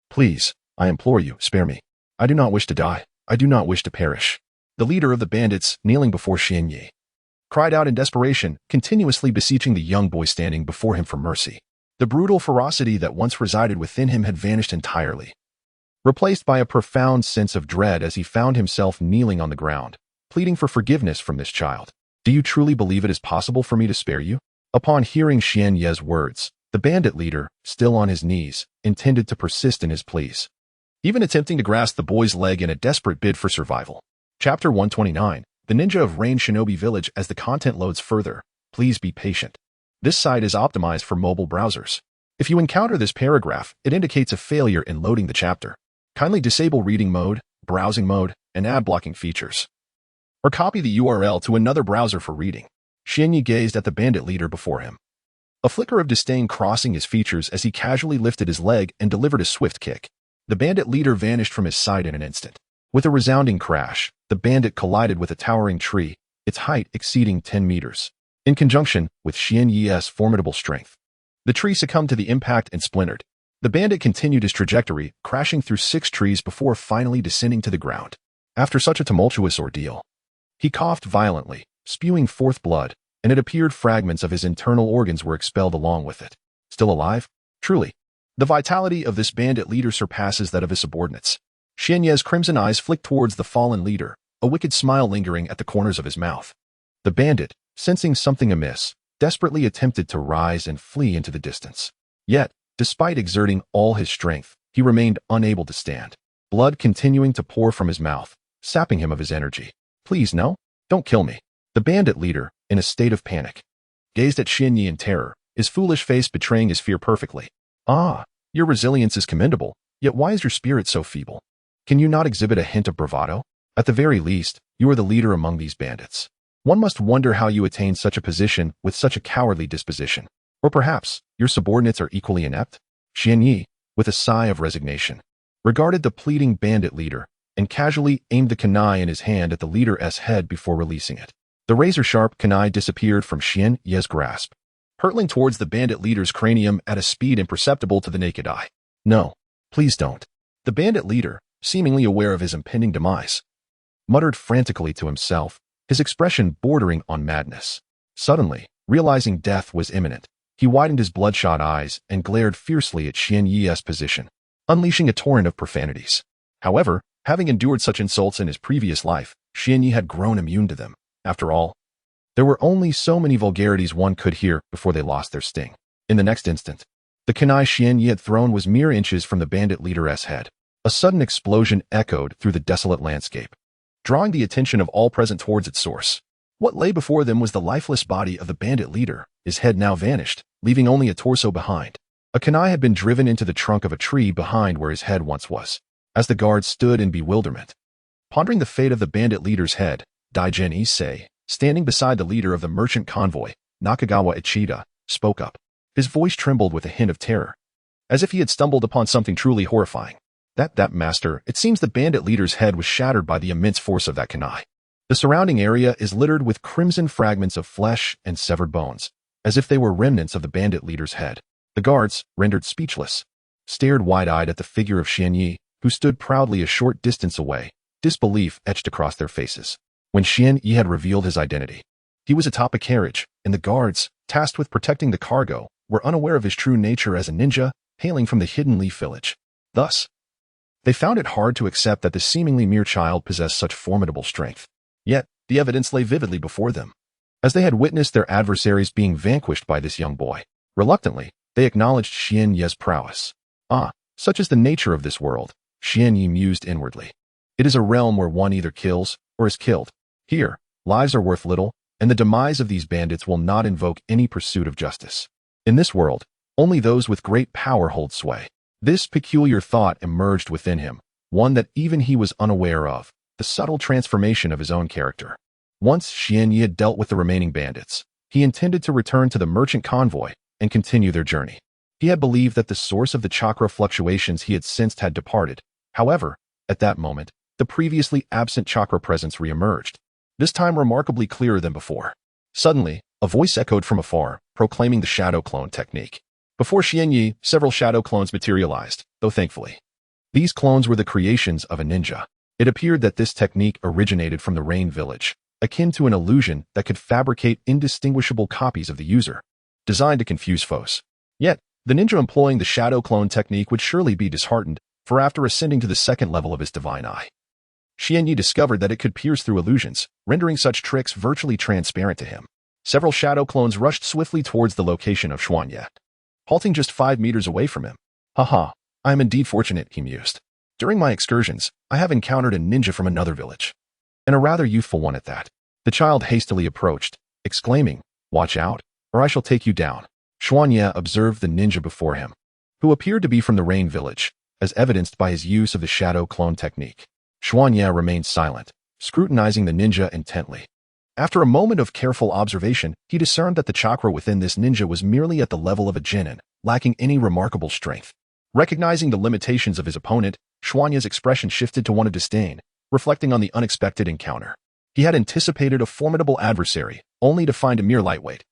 Please, I implore you, spare me. I do not wish to die. I do not wish to perish. The leader of the bandits, kneeling before Xianyi, cried out in desperation, continuously beseeching the young boy standing before him for mercy. The brutal ferocity that once resided within him had vanished entirely, replaced by a profound sense of dread as he found himself kneeling on the ground, pleading for forgiveness from this child. Do you truly believe it is possible for me to spare you? Upon hearing Xianyi's words, the bandit leader, still on his knees, intended to persist in his pleas, even attempting to grasp the boy's leg in a desperate bid for survival. Chapter 129, The Ninja of Rain Shinobi Village. As the content loads further, please be patient. This site is optimized for mobile browsers. If you encounter this paragraph, it indicates a failure in loading the chapter. Kindly disable reading mode, browsing mode, and ad blocking features. Or copy the URL to another browser for reading. Xianyi gazed at the bandit leader before him, a flicker of disdain crossing his features as he casually lifted his leg and delivered a swift kick. The bandit leader vanished from his sight in an instant. With a resounding crash, the bandit collided with a towering tree, its height exceeding 10 meters. In conjunction with Xianyi's formidable strength, the tree succumbed to the impact and splintered. The bandit continued his trajectory, crashing through 6 trees before finally descending to the ground. After such a tumultuous ordeal, he coughed violently, spewing forth blood, and it appeared fragments of his internal organs were expelled along with it. Still alive? Truly, the vitality of this bandit leader surpasses that of his subordinates. Xianyi's crimson eyes flicked towards the fallen leader, a wicked smile lingering at the corners of his mouth. The bandit, sensing something amiss, desperately attempted to rise and flee into the distance. Yet, despite exerting all his strength, he remained unable to stand, blood continuing to pour from his mouth, sapping him of his energy. Please, no, don't kill me. The bandit leader, in a state of panic, gazed at Xianyi in terror, his foolish face betraying his fear perfectly. Ah, your resilience is commendable, yet why is your spirit so feeble? Can you not exhibit a hint of bravado? At the very least, you are the leader among these bandits. One must wonder how you attained such a position with such a cowardly disposition. Or perhaps, your subordinates are equally inept? Xianyi, with a sigh of resignation, regarded the pleading bandit leader, and casually aimed the kunai in his hand at the leader's head before releasing it. The razor-sharp kunai disappeared from Xianyi's grasp, hurtling towards the bandit leader's cranium at a speed imperceptible to the naked eye. No, please don't. The bandit leader, seemingly aware of his impending demise, muttered frantically to himself, his expression bordering on madness. Suddenly, realizing death was imminent, he widened his bloodshot eyes and glared fiercely at Xian Yi's position, unleashing a torrent of profanities. However, having endured such insults in his previous life, Xian Yi had grown immune to them. After all, there were only so many vulgarities one could hear before they lost their sting. In the next instant, the kunai Xian Yi had thrown was mere inches from the bandit leader's head. A sudden explosion echoed through the desolate landscape, drawing the attention of all present towards its source. What lay before them was the lifeless body of the bandit leader, his head now vanished, leaving only a torso behind. A kunai had been driven into the trunk of a tree behind where his head once was. As the guards stood in bewilderment, pondering the fate of the bandit leader's head, Daijin Issei, standing beside the leader of the merchant convoy, Nakagawa Ichida, spoke up. His voice trembled with a hint of terror, as if he had stumbled upon something truly horrifying. That master, it seems the bandit leader's head was shattered by the immense force of that kunai. The surrounding area is littered with crimson fragments of flesh and severed bones, as if they were remnants of the bandit leader's head. The guards, rendered speechless, stared wide-eyed at the figure of Xian Yi, who stood proudly a short distance away, disbelief etched across their faces. When Xian Yi had revealed his identity, he was atop a carriage, and the guards, tasked with protecting the cargo, were unaware of his true nature as a ninja, hailing from the hidden leaf village. Thus, they found it hard to accept that the seemingly mere child possessed such formidable strength. Yet, the evidence lay vividly before them. As they had witnessed their adversaries being vanquished by this young boy, reluctantly, they acknowledged Xian Yi's prowess. Such is the nature of this world, Xian Yi mused inwardly. It is a realm where one either kills or is killed. Here, lives are worth little, and the demise of these bandits will not invoke any pursuit of justice. In this world, only those with great power hold sway. This peculiar thought emerged within him, one that even he was unaware of, the subtle transformation of his own character. Once Xian Yi had dealt with the remaining bandits, he intended to return to the merchant convoy and continue their journey. He had believed that the source of the chakra fluctuations he had sensed had departed. However, at that moment, the previously absent chakra presence re-emerged, this time remarkably clearer than before. Suddenly, a voice echoed from afar, proclaiming the shadow clone technique. Before Xian Yi, several shadow clones materialized, though thankfully, these clones were the creations of a ninja. It appeared that this technique originated from the Rain Village, akin to an illusion that could fabricate indistinguishable copies of the user, designed to confuse foes. Yet, the ninja employing the shadow clone technique would surely be disheartened, for after ascending to the second level of his divine eye, Xian Yi discovered that it could pierce through illusions, rendering such tricks virtually transparent to him. Several shadow clones rushed swiftly towards the location of Xuanye, halting just 5 meters away from him. Haha, I am indeed fortunate, he mused. During my excursions, I have encountered a ninja from another village, and a rather youthful one at that. The child hastily approached, exclaiming, "Watch out, or I shall take you down." Xuanye observed the ninja before him, who appeared to be from the Rain Village, as evidenced by his use of the shadow clone technique. Xuanye remained silent, scrutinizing the ninja intently. After a moment of careful observation, he discerned that the chakra within this ninja was merely at the level of a genin, lacking any remarkable strength. Recognizing the limitations of his opponent, Xuanye's expression shifted to one of disdain, reflecting on the unexpected encounter. He had anticipated a formidable adversary, only to find a mere lightweight,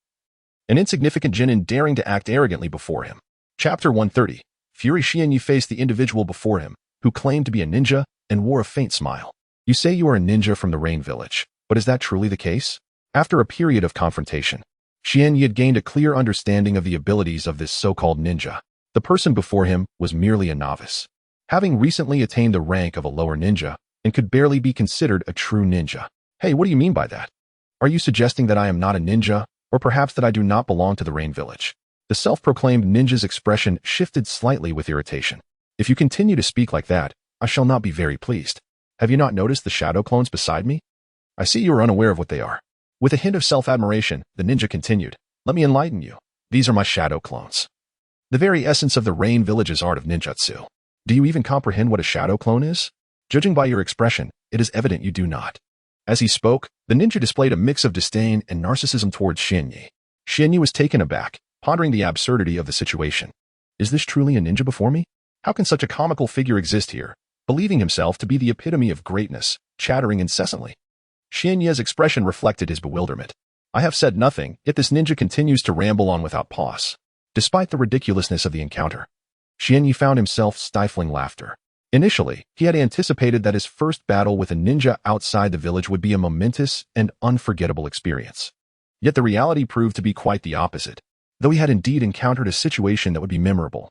an insignificant genin daring to act arrogantly before him. Chapter 130. Fury. Xian Yi faced the individual before him, who claimed to be a ninja and wore a faint smile. You say you are a ninja from the Rain Village, but is that truly the case? After a period of confrontation, Xian Yi had gained a clear understanding of the abilities of this so-called ninja. The person before him was merely a novice, having recently attained the rank of a lower ninja, and could barely be considered a true ninja. Hey, what do you mean by that? Are you suggesting that I am not a ninja, or perhaps that I do not belong to the Rain Village? The self-proclaimed ninja's expression shifted slightly with irritation. If you continue to speak like that, I shall not be very pleased. Have you not noticed the shadow clones beside me? I see you are unaware of what they are. With a hint of self-admiration, the ninja continued, Let me enlighten you. These are my shadow clones, the very essence of the Rain Village's art of ninjutsu. Do you even comprehend what a shadow clone is? Judging by your expression, it is evident you do not. As he spoke, the ninja displayed a mix of disdain and narcissism towards Xian Yi. Xian Yi was taken aback, pondering the absurdity of the situation. Is this truly a ninja before me? How can such a comical figure exist here, believing himself to be the epitome of greatness, chattering incessantly? Xian Yi's expression reflected his bewilderment. I have said nothing, yet this ninja continues to ramble on without pause. Despite the ridiculousness of the encounter, Xian Yi found himself stifling laughter. Initially, he had anticipated that his first battle with a ninja outside the village would be a momentous and unforgettable experience. Yet the reality proved to be quite the opposite, though he had indeed encountered a situation that would be memorable.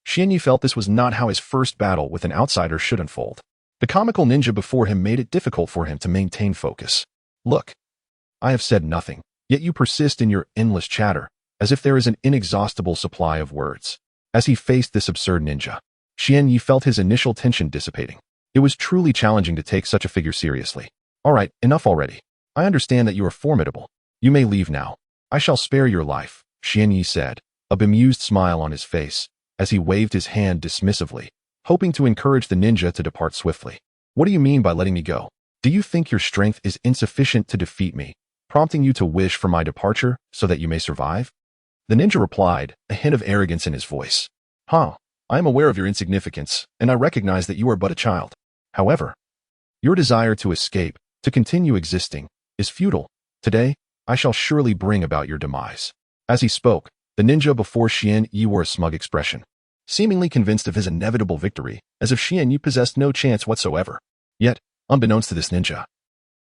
Xianyi felt this was not how his first battle with an outsider should unfold. The comical ninja before him made it difficult for him to maintain focus. Look, I have said nothing, yet you persist in your endless chatter, as if there is an inexhaustible supply of words. As he faced this absurd ninja, Xianyi felt his initial tension dissipating. It was truly challenging to take such a figure seriously. All right, enough already. I understand that you are formidable. You may leave now. I shall spare your life, Xianyi said, a bemused smile on his face, as he waved his hand dismissively, hoping to encourage the ninja to depart swiftly. What do you mean by letting me go? Do you think your strength is insufficient to defeat me, prompting you to wish for my departure so that you may survive? The ninja replied, a hint of arrogance in his voice. I am aware of your insignificance, and I recognize that you are but a child. However, your desire to escape, to continue existing, is futile. Today, I shall surely bring about your demise. As he spoke, the ninja before Xianyi wore a smug expression, seemingly convinced of his inevitable victory, as if Xianyi possessed no chance whatsoever. Yet, unbeknownst to this ninja,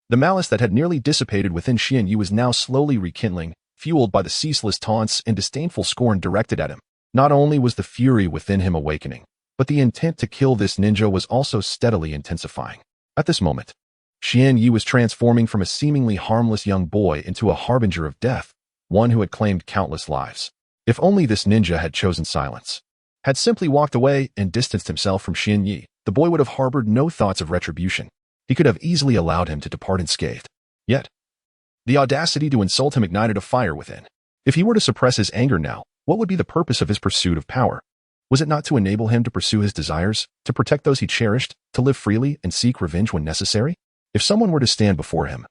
the malice that had nearly dissipated within Xianyi was now slowly rekindling, fueled by the ceaseless taunts and disdainful scorn directed at him. Not only was the fury within him awakening, but the intent to kill this ninja was also steadily intensifying. At this moment, Xianyi was transforming from a seemingly harmless young boy into a harbinger of death, one who had claimed countless lives. If only this ninja had chosen silence, had simply walked away and distanced himself from Xianyi, the boy would have harbored no thoughts of retribution. He could have easily allowed him to depart unscathed. Yet, the audacity to insult him ignited a fire within. If he were to suppress his anger now, what would be the purpose of his pursuit of power? Was it not to enable him to pursue his desires, to protect those he cherished, to live freely and seek revenge when necessary? If someone were to stand before him,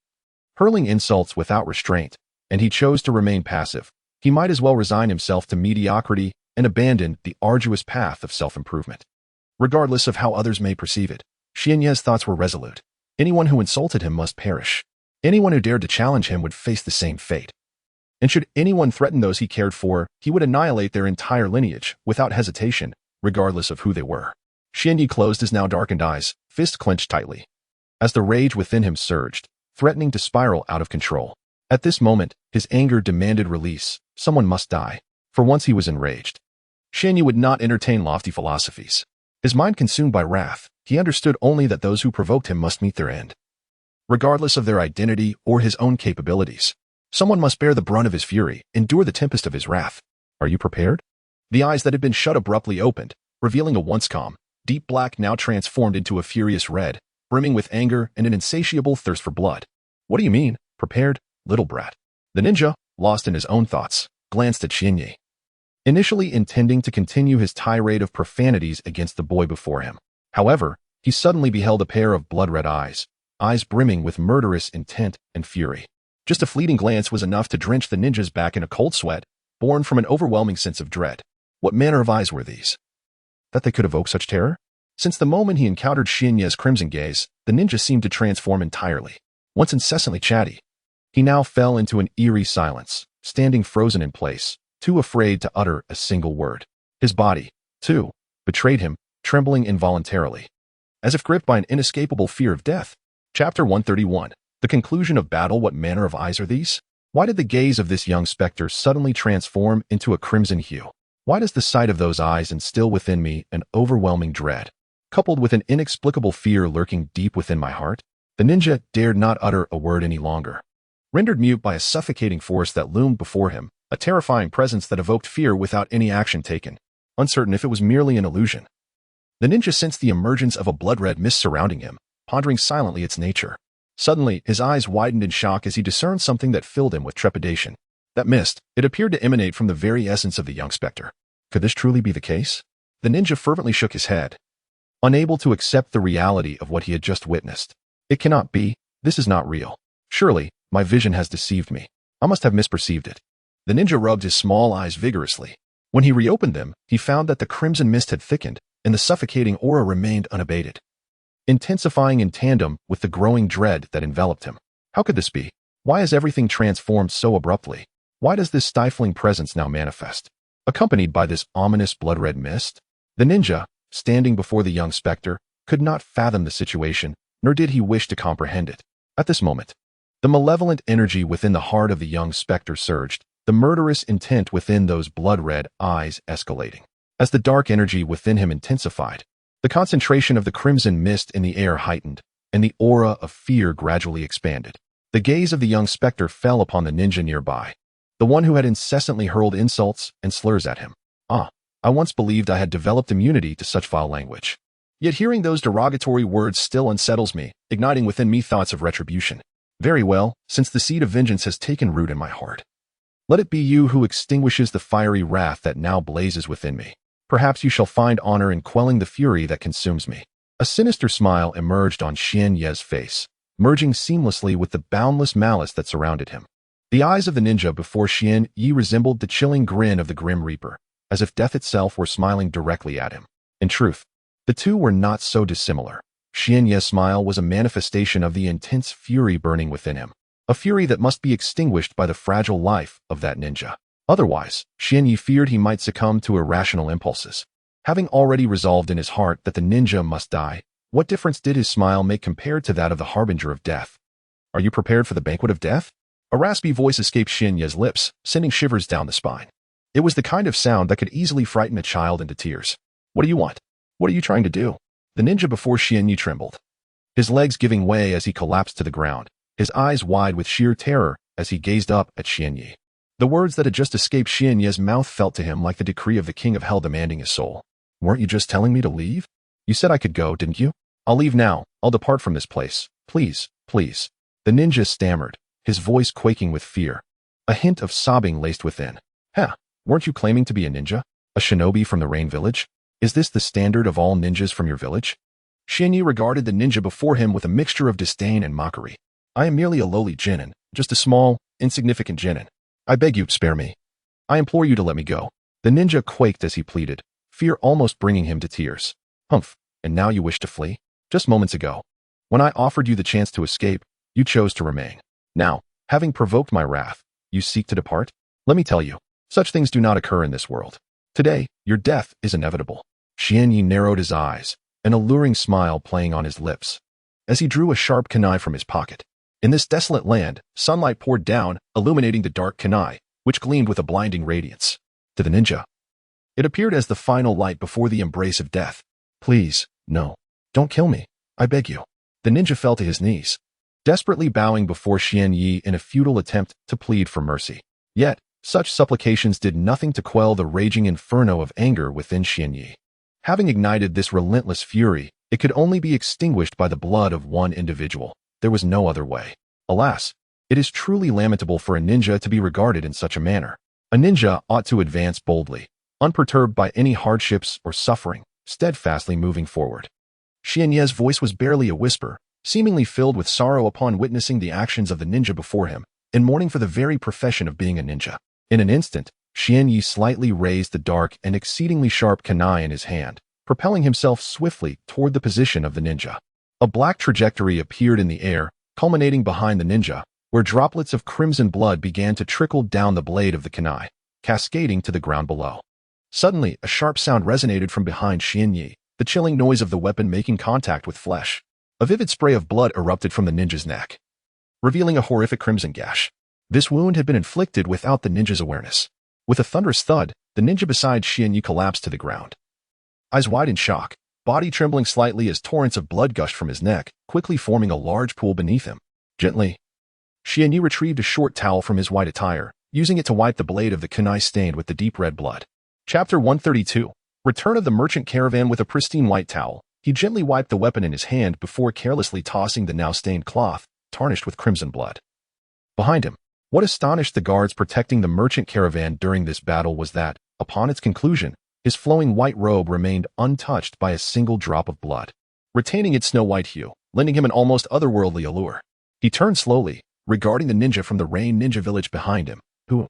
hurling insults without restraint, and he chose to remain passive, he might as well resign himself to mediocrity and abandon the arduous path of self-improvement. Regardless of how others may perceive it, Xianyi's thoughts were resolute. Anyone who insulted him must perish. Anyone who dared to challenge him would face the same fate. And should anyone threaten those he cared for, he would annihilate their entire lineage, without hesitation, regardless of who they were. Xianyi closed his now darkened eyes, fist clenched tightly, as the rage within him surged, threatening to spiral out of control. At this moment, his anger demanded release. Someone must die. For once he was enraged. Xianyi would not entertain lofty philosophies. His mind consumed by wrath, he understood only that those who provoked him must meet their end. Regardless of their identity or his own capabilities, someone must bear the brunt of his fury, endure the tempest of his wrath. Are you prepared? The eyes that had been shut abruptly opened, revealing a once calm, deep black now transformed into a furious red, brimming with anger and an insatiable thirst for blood. What do you mean, prepared, little brat? The ninja, lost in his own thoughts, glanced at Xianyi, initially intending to continue his tirade of profanities against the boy before him. However, he suddenly beheld a pair of blood-red eyes brimming with murderous intent and fury. Just a fleeting glance was enough to drench the ninja's back in a cold sweat, born from an overwhelming sense of dread. What manner of eyes were these? That they could evoke such terror? Since the moment he encountered Xianyi's crimson gaze, the ninja seemed to transform entirely. Once incessantly chatty, he now fell into an eerie silence, standing frozen in place, too afraid to utter a single word. His body, too, betrayed him, trembling involuntarily, as if gripped by an inescapable fear of death. Chapter 131. The conclusion of battle. What manner of eyes are these? Why did the gaze of this young specter suddenly transform into a crimson hue? Why does the sight of those eyes instill within me an overwhelming dread, coupled with an inexplicable fear lurking deep within my heart? The ninja dared not utter a word any longer. Rendered mute by a suffocating force that loomed before him, a terrifying presence that evoked fear without any action taken, uncertain if it was merely an illusion. The ninja sensed the emergence of a blood-red mist surrounding him, pondering silently its nature. Suddenly, his eyes widened in shock as he discerned something that filled him with trepidation. That mist, it appeared to emanate from the very essence of the young specter. Could this truly be the case? The ninja fervently shook his head, unable to accept the reality of what he had just witnessed. It cannot be. This is not real. Surely, my vision has deceived me. I must have misperceived it. The ninja rubbed his small eyes vigorously. When he reopened them, he found that the crimson mist had thickened, and the suffocating aura remained unabated, intensifying in tandem with the growing dread that enveloped him. How could this be? Why has everything transformed so abruptly? Why does this stifling presence now manifest, accompanied by this ominous blood-red mist? The ninja, standing before the young specter, could not fathom the situation, nor did he wish to comprehend it. At this moment, the malevolent energy within the heart of the young specter surged, the murderous intent within those blood-red eyes escalating. As the dark energy within him intensified, the concentration of the crimson mist in the air heightened, and the aura of fear gradually expanded. The gaze of the young specter fell upon the ninja nearby, the one who had incessantly hurled insults and slurs at him. I once believed I had developed immunity to such foul language. Yet hearing those derogatory words still unsettles me, igniting within me thoughts of retribution. Very well, since the seed of vengeance has taken root in my heart, let it be you who extinguishes the fiery wrath that now blazes within me. Perhaps you shall find honor in quelling the fury that consumes me. A sinister smile emerged on Xian Ye's face, merging seamlessly with the boundless malice that surrounded him. The eyes of the ninja before Xian Yi resembled the chilling grin of the Grim Reaper, as if death itself were smiling directly at him. In truth, the two were not so dissimilar. Xian Ye's smile was a manifestation of the intense fury burning within him, a fury that must be extinguished by the fragile life of that ninja. Otherwise, Xian Yi feared he might succumb to irrational impulses. Having already resolved in his heart that the ninja must die, what difference did his smile make compared to that of the harbinger of death? Are you prepared for the banquet of death? A raspy voice escaped Xian Ye's lips, sending shivers down the spine. It was the kind of sound that could easily frighten a child into tears. What do you want? What are you trying to do? The ninja before Xian Yi trembled, his legs giving way as he collapsed to the ground, his eyes wide with sheer terror as he gazed up at Xian Yi. The words that had just escaped Xian Ye's mouth felt to him like the decree of the king of hell demanding his soul. Weren't you just telling me to leave? You said I could go, didn't you? I'll leave now. I'll depart from this place. Please, please. The ninja stammered, his voice quaking with fear. A hint of sobbing laced within. Weren't you claiming to be a ninja? A shinobi from the Rain Village? Is this the standard of all ninjas from your village? Xian Yi regarded the ninja before him with a mixture of disdain and mockery. I am merely a lowly genin, just a small, insignificant genin. I beg you, spare me. I implore you to let me go. The ninja quaked as he pleaded, fear almost bringing him to tears. Humph, and now you wish to flee? Just moments ago, when I offered you the chance to escape, you chose to remain. Now, having provoked my wrath, you seek to depart? Let me tell you, such things do not occur in this world. Today, your death is inevitable. Xian Yi narrowed his eyes, an alluring smile playing on his lips, as he drew a sharp kunai from his pocket. In this desolate land, sunlight poured down, illuminating the dark kunai, which gleamed with a blinding radiance. To the ninja, it appeared as the final light before the embrace of death. Please, no. Don't kill me. I beg you. The ninja fell to his knees, desperately bowing before Xian Yi in a futile attempt to plead for mercy. Yet, such supplications did nothing to quell the raging inferno of anger within Xian Yi. Having ignited this relentless fury, it could only be extinguished by the blood of one individual. There was no other way. Alas, it is truly lamentable for a ninja to be regarded in such a manner. A ninja ought to advance boldly, unperturbed by any hardships or suffering, steadfastly moving forward. Xian Ye's voice was barely a whisper, seemingly filled with sorrow upon witnessing the actions of the ninja before him, and mourning for the very profession of being a ninja. In an instant, Xian Yi slightly raised the dark and exceedingly sharp kunai in his hand, propelling himself swiftly toward the position of the ninja. A black trajectory appeared in the air, culminating behind the ninja, where droplets of crimson blood began to trickle down the blade of the kunai, cascading to the ground below. Suddenly, a sharp sound resonated from behind Xian Yi, the chilling noise of the weapon making contact with flesh. A vivid spray of blood erupted from the ninja's neck, revealing a horrific crimson gash. This wound had been inflicted without the ninja's awareness. With a thunderous thud, the ninja beside Xian Yi collapsed to the ground. Eyes wide in shock, body trembling slightly as torrents of blood gushed from his neck, quickly forming a large pool beneath him. Gently, Xian Yi retrieved a short towel from his white attire, using it to wipe the blade of the kunai stained with the deep red blood. Chapter 132. Return of the merchant caravan. With a pristine white towel, he gently wiped the weapon in his hand before carelessly tossing the now stained cloth, tarnished with crimson blood. Behind him, what astonished the guards protecting the merchant caravan during this battle was that, upon its conclusion, his flowing white robe remained untouched by a single drop of blood, retaining its snow-white hue, lending him an almost otherworldly allure. He turned slowly, regarding the ninja from the Rain Ninja village behind him, who,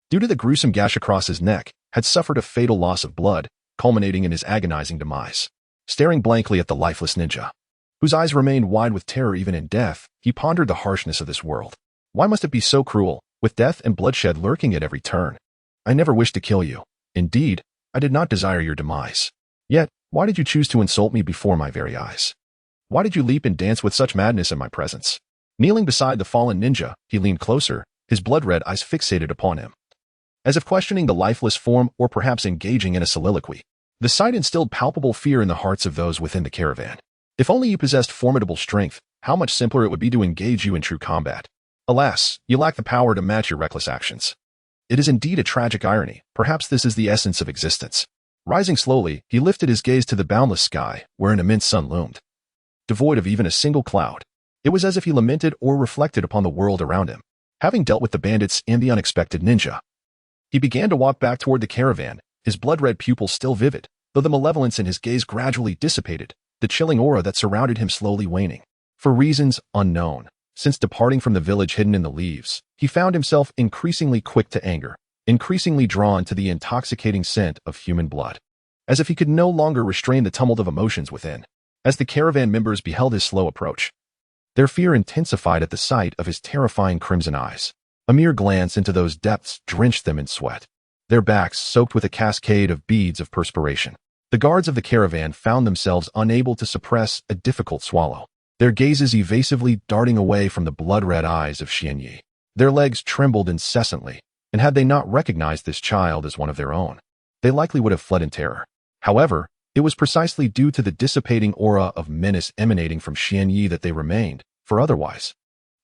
due to the gruesome gash across his neck, had suffered a fatal loss of blood, culminating in his agonizing demise. Staring blankly at the lifeless ninja, whose eyes remained wide with terror even in death, he pondered the harshness of this world. Why must it be so cruel, with death and bloodshed lurking at every turn? I never wished to kill you. Indeed, I did not desire your demise. Yet, Why did you choose to insult me before my very eyes? Why did you leap and dance with such madness in my presence? Kneeling beside the fallen ninja, he leaned closer, his blood-red eyes fixated upon him, as if questioning the lifeless form or perhaps engaging in a soliloquy. The sight instilled palpable fear in the hearts of those within the caravan. If only you possessed formidable strength, how much simpler it would be to engage you in true combat. Alas, you lack the power to match your reckless actions. It is indeed a tragic irony. Perhaps this is the essence of existence. Rising slowly, he lifted his gaze to the boundless sky, where an immense sun loomed, devoid of even a single cloud. It was as if he lamented or reflected upon the world around him. Having dealt with the bandits and the unexpected ninja, he began to walk back toward the caravan, his blood-red pupils still vivid, though the malevolence in his gaze gradually dissipated, the chilling aura that surrounded him slowly waning. For reasons unknown, since departing from the village hidden in the leaves, he found himself increasingly quick to anger, increasingly drawn to the intoxicating scent of human blood, as if he could no longer restrain the tumult of emotions within. As the caravan members beheld his slow approach, their fear intensified at the sight of his terrifying crimson eyes. A mere glance into those depths drenched them in sweat, their backs soaked with a cascade of beads of perspiration. The guards of the caravan found themselves unable to suppress a difficult swallow, their gazes evasively darting away from the blood-red eyes of Xianyi. Their legs trembled incessantly, and had they not recognized this child as one of their own, they likely would have fled in terror. However, it was precisely due to the dissipating aura of menace emanating from Xianyi that they remained, for otherwise,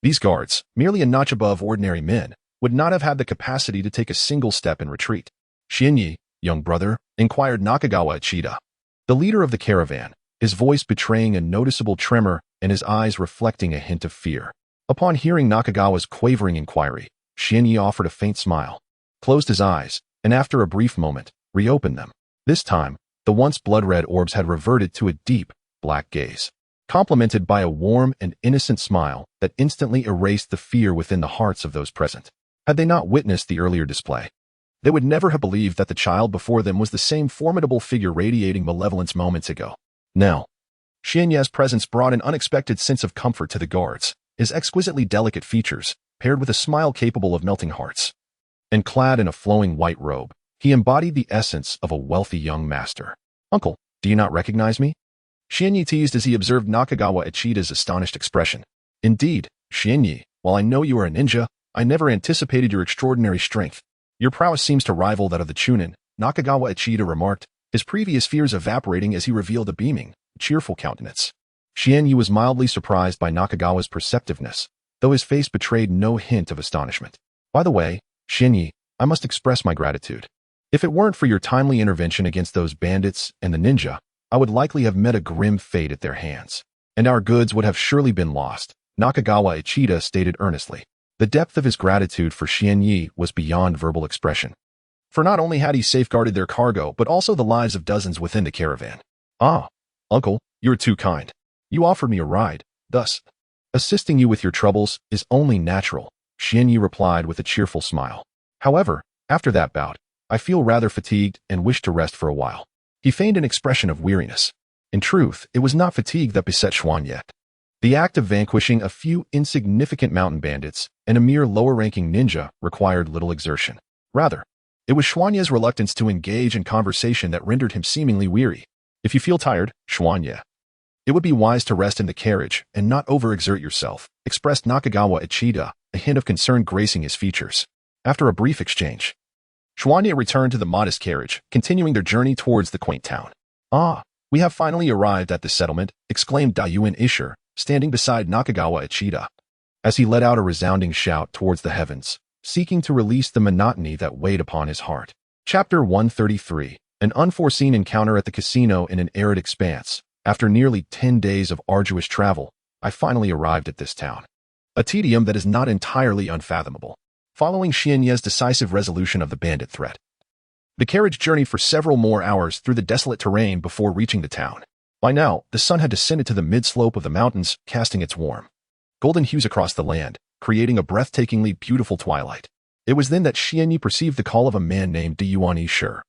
these guards, merely a notch above ordinary men, would not have had the capacity to take a single step in retreat. Xianyi, young brother, inquired Nakagawa Ichida, the leader of the caravan, his voice betraying a noticeable tremor and his eyes reflecting a hint of fear. Upon hearing Nakagawa's quavering inquiry, Xianyi offered a faint smile, closed his eyes, and after a brief moment, reopened them. This time, the once blood-red orbs had reverted to a deep, black gaze, complemented by a warm and innocent smile that instantly erased the fear within the hearts of those present. Had they not witnessed the earlier display, they would never have believed that the child before them was the same formidable figure radiating malevolence moments ago. Now, Xianyi's presence brought an unexpected sense of comfort to the guards, his exquisitely delicate features, paired with a smile capable of melting hearts. And clad in a flowing white robe, he embodied the essence of a wealthy young master. "Uncle, do you not recognize me?" Xianyi teased as he observed Nakagawa Ichida's astonished expression. "Indeed, Xianyi, while I know you are a ninja, I never anticipated your extraordinary strength. Your prowess seems to rival that of the Chunin," Nakagawa Ichida remarked, his previous fears evaporating as he revealed a beaming, cheerful countenance. Xianyi was mildly surprised by Nakagawa's perceptiveness, though his face betrayed no hint of astonishment. "By the way, Xianyi, I must express my gratitude. If it weren't for your timely intervention against those bandits and the ninja, I would likely have met a grim fate at their hands, and our goods would have surely been lost," Nakagawa Ichida stated earnestly. The depth of his gratitude for Xianyi was beyond verbal expression. For not only had he safeguarded their cargo, but also the lives of dozens within the caravan. "Ah, uncle, you are too kind. You offered me a ride, thus assisting you with your troubles is only natural," Xianyi replied with a cheerful smile. "However, after that bout, I feel rather fatigued and wish to rest for a while." He feigned an expression of weariness. In truth, it was not fatigue that beset Xuanyet. The act of vanquishing a few insignificant mountain bandits and a mere lower-ranking ninja required little exertion. Rather, it was Xuanyet's reluctance to engage in conversation that rendered him seemingly weary. "If you feel tired, Xuanyet, it would be wise to rest in the carriage and not overexert yourself," expressed Nakagawa Ichida, a hint of concern gracing his features. After a brief exchange, Xuanyet returned to the modest carriage, continuing their journey towards the quaint town. "Ah, we have finally arrived at the settlement," exclaimed Daiyuan Isher, standing beside Nakagawa Ichida, as he let out a resounding shout towards the heavens, seeking to release the monotony that weighed upon his heart. Chapter 133. An unforeseen encounter at the casino in an arid expanse. After nearly 10 days of arduous travel, I finally arrived at this town. A tedium that is not entirely unfathomable, following Xianyi's decisive resolution of the bandit threat. The carriage journeyed for several more hours through the desolate terrain before reaching the town. By now, the sun had descended to the mid-slope of the mountains, casting its warm, golden hues across the land, creating a breathtakingly beautiful twilight. It was then that Xianyi perceived the call of a man named Daiyuan Isher.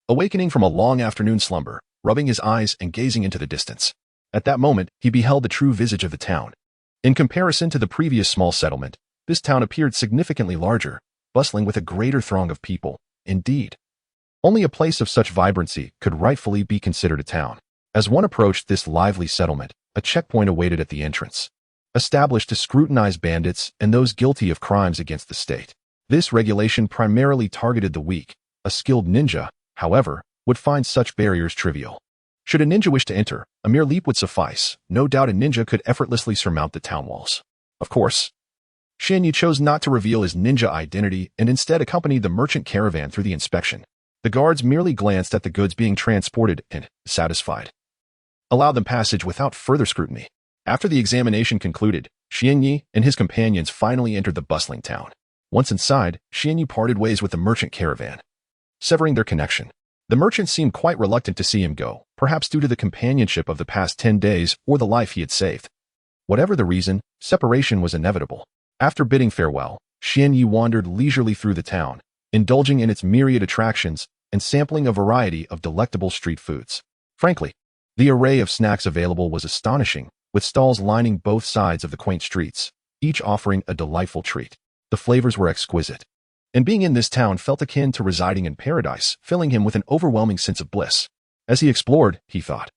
Awakening from a long afternoon slumber, rubbing his eyes and gazing into the distance. At that moment, he beheld the true visage of the town. In comparison to the previous small settlement, this town appeared significantly larger, bustling with a greater throng of people. Indeed, Only a place of such vibrancy could rightfully be considered a town. As one approached this lively settlement, a checkpoint awaited at the entrance, established to scrutinize bandits and those guilty of crimes against the state. This regulation primarily targeted the weak. A skilled ninja, however, would find such barriers trivial. Should a ninja wish to enter, a mere leap would suffice. No doubt a ninja could effortlessly surmount the town walls. Of course, Xianyu chose not to reveal his ninja identity and instead accompanied the merchant caravan through the inspection. The guards merely glanced at the goods being transported and, satisfied, allowed them passage without further scrutiny. After the examination concluded, Xianyu and his companions finally entered the bustling town. Once inside, Xianyu parted ways with the merchant caravan, severing their connection. The merchant seemed quite reluctant to see him go, perhaps due to the companionship of the past 10 days or the life he had saved. Whatever the reason, separation was inevitable. After bidding farewell, Xianyu wandered leisurely through the town, indulging in its myriad attractions and sampling a variety of delectable street foods. Frankly, the array of snacks available was astonishing, with stalls lining both sides of the quaint streets, each offering a delightful treat. The flavors were exquisite, and being in this town felt akin to residing in paradise, filling him with an overwhelming sense of bliss. As he explored, he thought,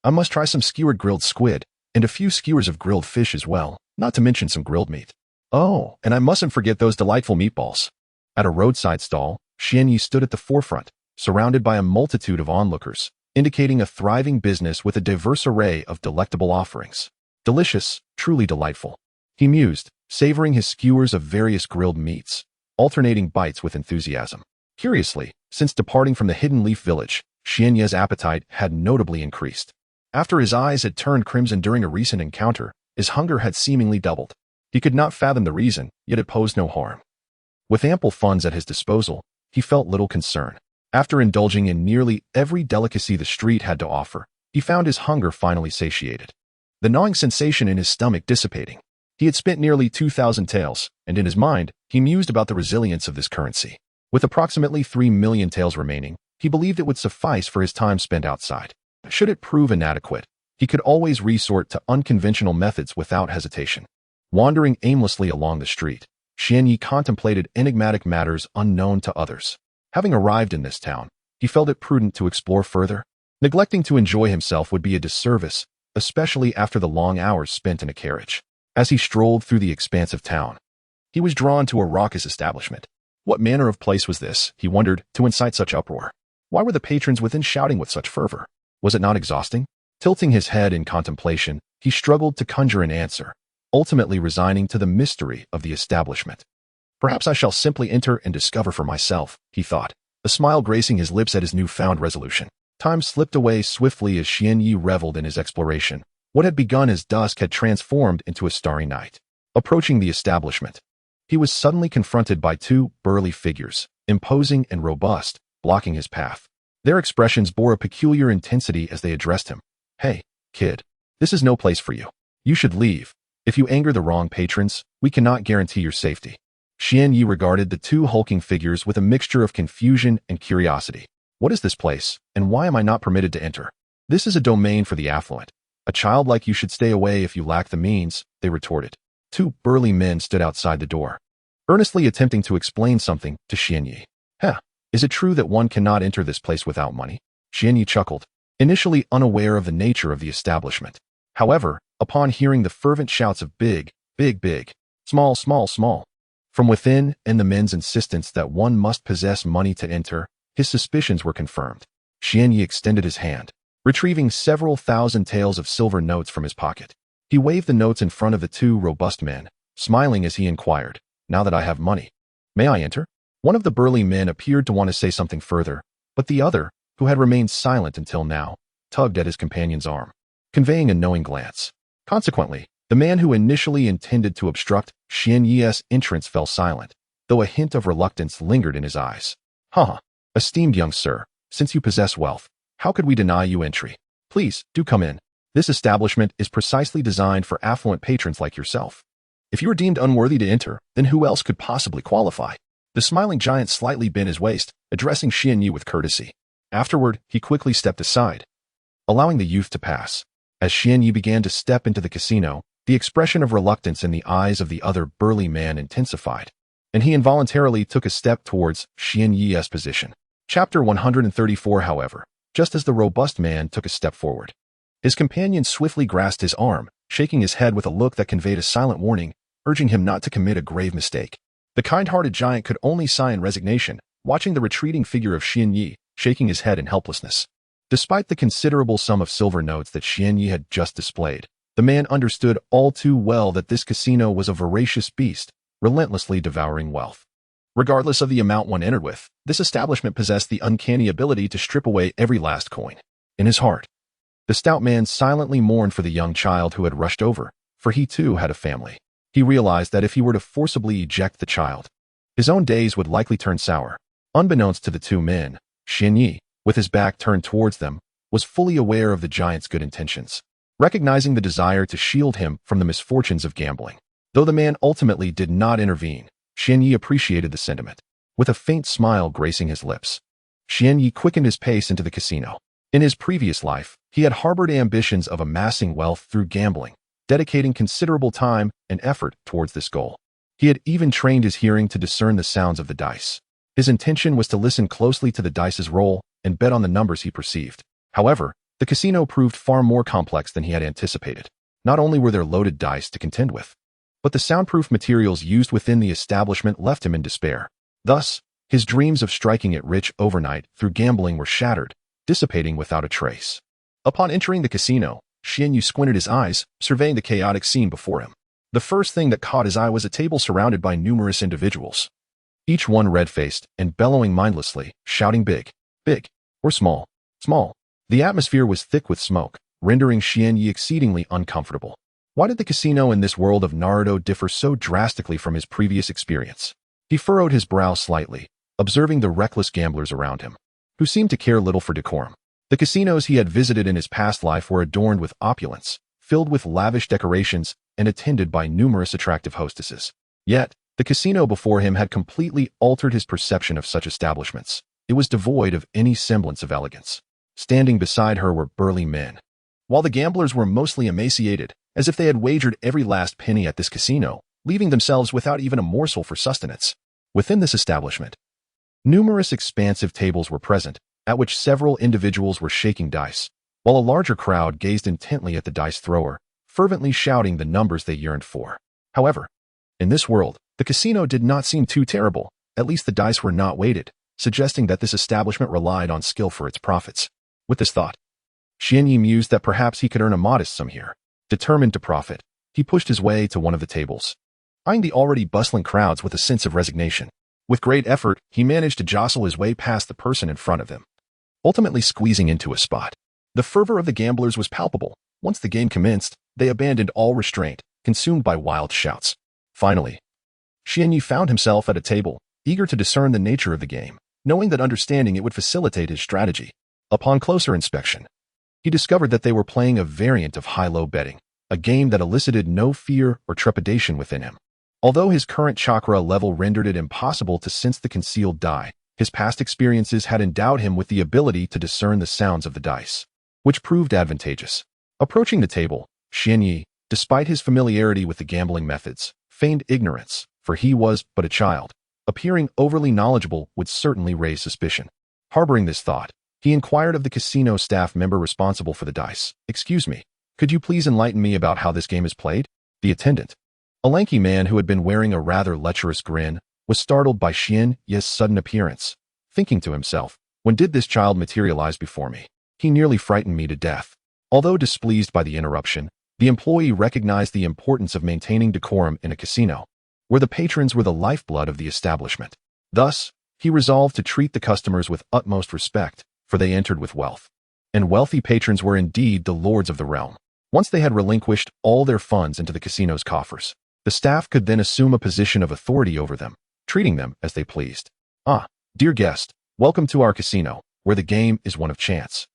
I must try some skewered grilled squid, and a few skewers of grilled fish as well, not to mention some grilled meat. Oh, and I mustn't forget those delightful meatballs. At a roadside stall, Xianyu stood at the forefront, surrounded by a multitude of onlookers, indicating a thriving business with a diverse array of delectable offerings. Delicious, truly delightful, he mused, savoring his skewers of various grilled meats, alternating bites with enthusiasm. Curiously, since departing from the Hidden Leaf Village, Xianyu's appetite had notably increased. After his eyes had turned crimson during a recent encounter, his hunger had seemingly doubled. He could not fathom the reason, yet it posed no harm. With ample funds at his disposal, he felt little concern. After indulging in nearly every delicacy the street had to offer, he found his hunger finally satiated, the gnawing sensation in his stomach dissipating. He had spent nearly 2,000 taels, and in his mind, he mused about the resilience of this currency. With approximately 3 million taels remaining, he believed it would suffice for his time spent outside. Should it prove inadequate, he could always resort to unconventional methods without hesitation. Wandering aimlessly along the street, Xianyu contemplated enigmatic matters unknown to others. Having arrived in this town, he felt it prudent to explore further. Neglecting to enjoy himself would be a disservice, especially after the long hours spent in a carriage. As he strolled through the expansive town, he was drawn to a raucous establishment. What manner of place was this, he wondered, to incite such uproar? Why were the patrons within shouting with such fervor? Was it not exhausting? Tilting his head in contemplation, he struggled to conjure an answer, ultimately resigning to the mystery of the establishment. Perhaps I shall simply enter and discover for myself, he thought, a smile gracing his lips at his newfound resolution. Time slipped away swiftly as Xianyu reveled in his exploration. What had begun as dusk had transformed into a starry night. Approaching the establishment, he was suddenly confronted by two burly figures, imposing and robust, blocking his path. Their expressions bore a peculiar intensity as they addressed him. Hey, kid, this is no place for you. You should leave. If you anger the wrong patrons, we cannot guarantee your safety. Xianyu regarded the two hulking figures with a mixture of confusion and curiosity. What is this place, and why am I not permitted to enter? This is a domain for the affluent. A child like you should stay away if you lack the means, they retorted. Two burly men stood outside the door, earnestly attempting to explain something to Xianyu. Is it true that one cannot enter this place without money? Xianyu chuckled, initially unaware of the nature of the establishment. However, upon hearing the fervent shouts of big, big, big, small, small, small, from within and the men's insistence that one must possess money to enter, his suspicions were confirmed. Xianyu extended his hand, retrieving several thousand taels of silver notes from his pocket. He waved the notes in front of the two robust men, smiling as he inquired, now that I have money, may I enter? One of the burly men appeared to want to say something further, but the other, who had remained silent until now, tugged at his companion's arm, conveying a knowing glance. Consequently, the man who initially intended to obstruct Xianyu's entrance fell silent, though a hint of reluctance lingered in his eyes. Esteemed young sir, since you possess wealth, how could we deny you entry? Please, do come in. This establishment is precisely designed for affluent patrons like yourself. If you are deemed unworthy to enter, then who else could possibly qualify? The smiling giant slightly bent his waist, addressing Xianyu with courtesy. Afterward, he quickly stepped aside, allowing the youth to pass. As Xianyu began to step into the casino, the expression of reluctance in the eyes of the other burly man intensified, and he involuntarily took a step towards Xianyu's position. Chapter 134, however, just as the robust man took a step forward, his companion swiftly grasped his arm, shaking his head with a look that conveyed a silent warning, urging him not to commit a grave mistake. The kind-hearted giant could only sigh in resignation, watching the retreating figure of Xian Yi, shaking his head in helplessness. Despite the considerable sum of silver notes that Xian Yi had just displayed, the man understood all too well that this casino was a voracious beast, relentlessly devouring wealth. Regardless of the amount one entered with, this establishment possessed the uncanny ability to strip away every last coin. In his heart, the stout man silently mourned for the young child who had rushed over, for he too had a family. He realized that if he were to forcibly eject the child, his own days would likely turn sour. Unbeknownst to the two men, Xian Yi, with his back turned towards them, was fully aware of the giant's good intentions, recognizing the desire to shield him from the misfortunes of gambling. Though the man ultimately did not intervene, Xian Yi appreciated the sentiment. With a faint smile gracing his lips, Xian Yi quickened his pace into the casino. In his previous life, he had harbored ambitions of amassing wealth through gambling, dedicating considerable time and effort towards this goal. He had even trained his hearing to discern the sounds of the dice. His intention was to listen closely to the dice's roll and bet on the numbers he perceived. However, the casino proved far more complex than he had anticipated. Not only were there loaded dice to contend with, but the soundproof materials used within the establishment left him in despair. Thus, his dreams of striking it rich overnight through gambling were shattered, dissipating without a trace. Upon entering the casino, Xian Yi squinted his eyes, surveying the chaotic scene before him. The first thing that caught his eye was a table surrounded by numerous individuals, each one red-faced and bellowing mindlessly, shouting big, big, or small, small. The atmosphere was thick with smoke, rendering Xian Yi exceedingly uncomfortable. Why did the casino in this world of Naruto differ so drastically from his previous experience? He furrowed his brow slightly, observing the reckless gamblers around him, who seemed to care little for decorum. The casinos he had visited in his past life were adorned with opulence, filled with lavish decorations, and attended by numerous attractive hostesses. Yet, the casino before him had completely altered his perception of such establishments. It was devoid of any semblance of elegance. Standing beside her were burly men, while the gamblers were mostly emaciated, as if they had wagered every last penny at this casino, leaving themselves without even a morsel for sustenance. Within this establishment, numerous expansive tables were present, at which several individuals were shaking dice, while a larger crowd gazed intently at the dice thrower, fervently shouting the numbers they yearned for. However, in this world, the casino did not seem too terrible. At least the dice were not weighted, suggesting that this establishment relied on skill for its profits. With this thought, Xian Yi mused that perhaps he could earn a modest sum here. Determined to profit, he pushed his way to one of the tables, eyeing the already bustling crowds with a sense of resignation. With great effort, he managed to jostle his way past the person in front of him, ultimately squeezing into a spot. The fervor of the gamblers was palpable. Once the game commenced, they abandoned all restraint, consumed by wild shouts. Finally, Xian Yi found himself at a table, eager to discern the nature of the game, knowing that understanding it would facilitate his strategy. Upon closer inspection, he discovered that they were playing a variant of high-low betting, a game that elicited no fear or trepidation within him. Although his current chakra level rendered it impossible to sense the concealed die, his past experiences had endowed him with the ability to discern the sounds of the dice, which proved advantageous. Approaching the table, Xian Yi, despite his familiarity with the gambling methods, feigned ignorance, for he was but a child. Appearing overly knowledgeable would certainly raise suspicion. Harboring this thought, he inquired of the casino staff member responsible for the dice. "Excuse me, could you please enlighten me about how this game is played?" The attendant, a lanky man who had been wearing a rather lecherous grin, was startled by Xian Yi's sudden appearance, thinking to himself, "When did this child materialize before me? He nearly frightened me to death." Although displeased by the interruption, the employee recognized the importance of maintaining decorum in a casino, where the patrons were the lifeblood of the establishment. Thus, he resolved to treat the customers with utmost respect, for they entered with wealth, and wealthy patrons were indeed the lords of the realm. Once they had relinquished all their funds into the casino's coffers, the staff could then assume a position of authority over them, treating them as they pleased. "Ah, dear guest, welcome to our casino, where the game is one of chance.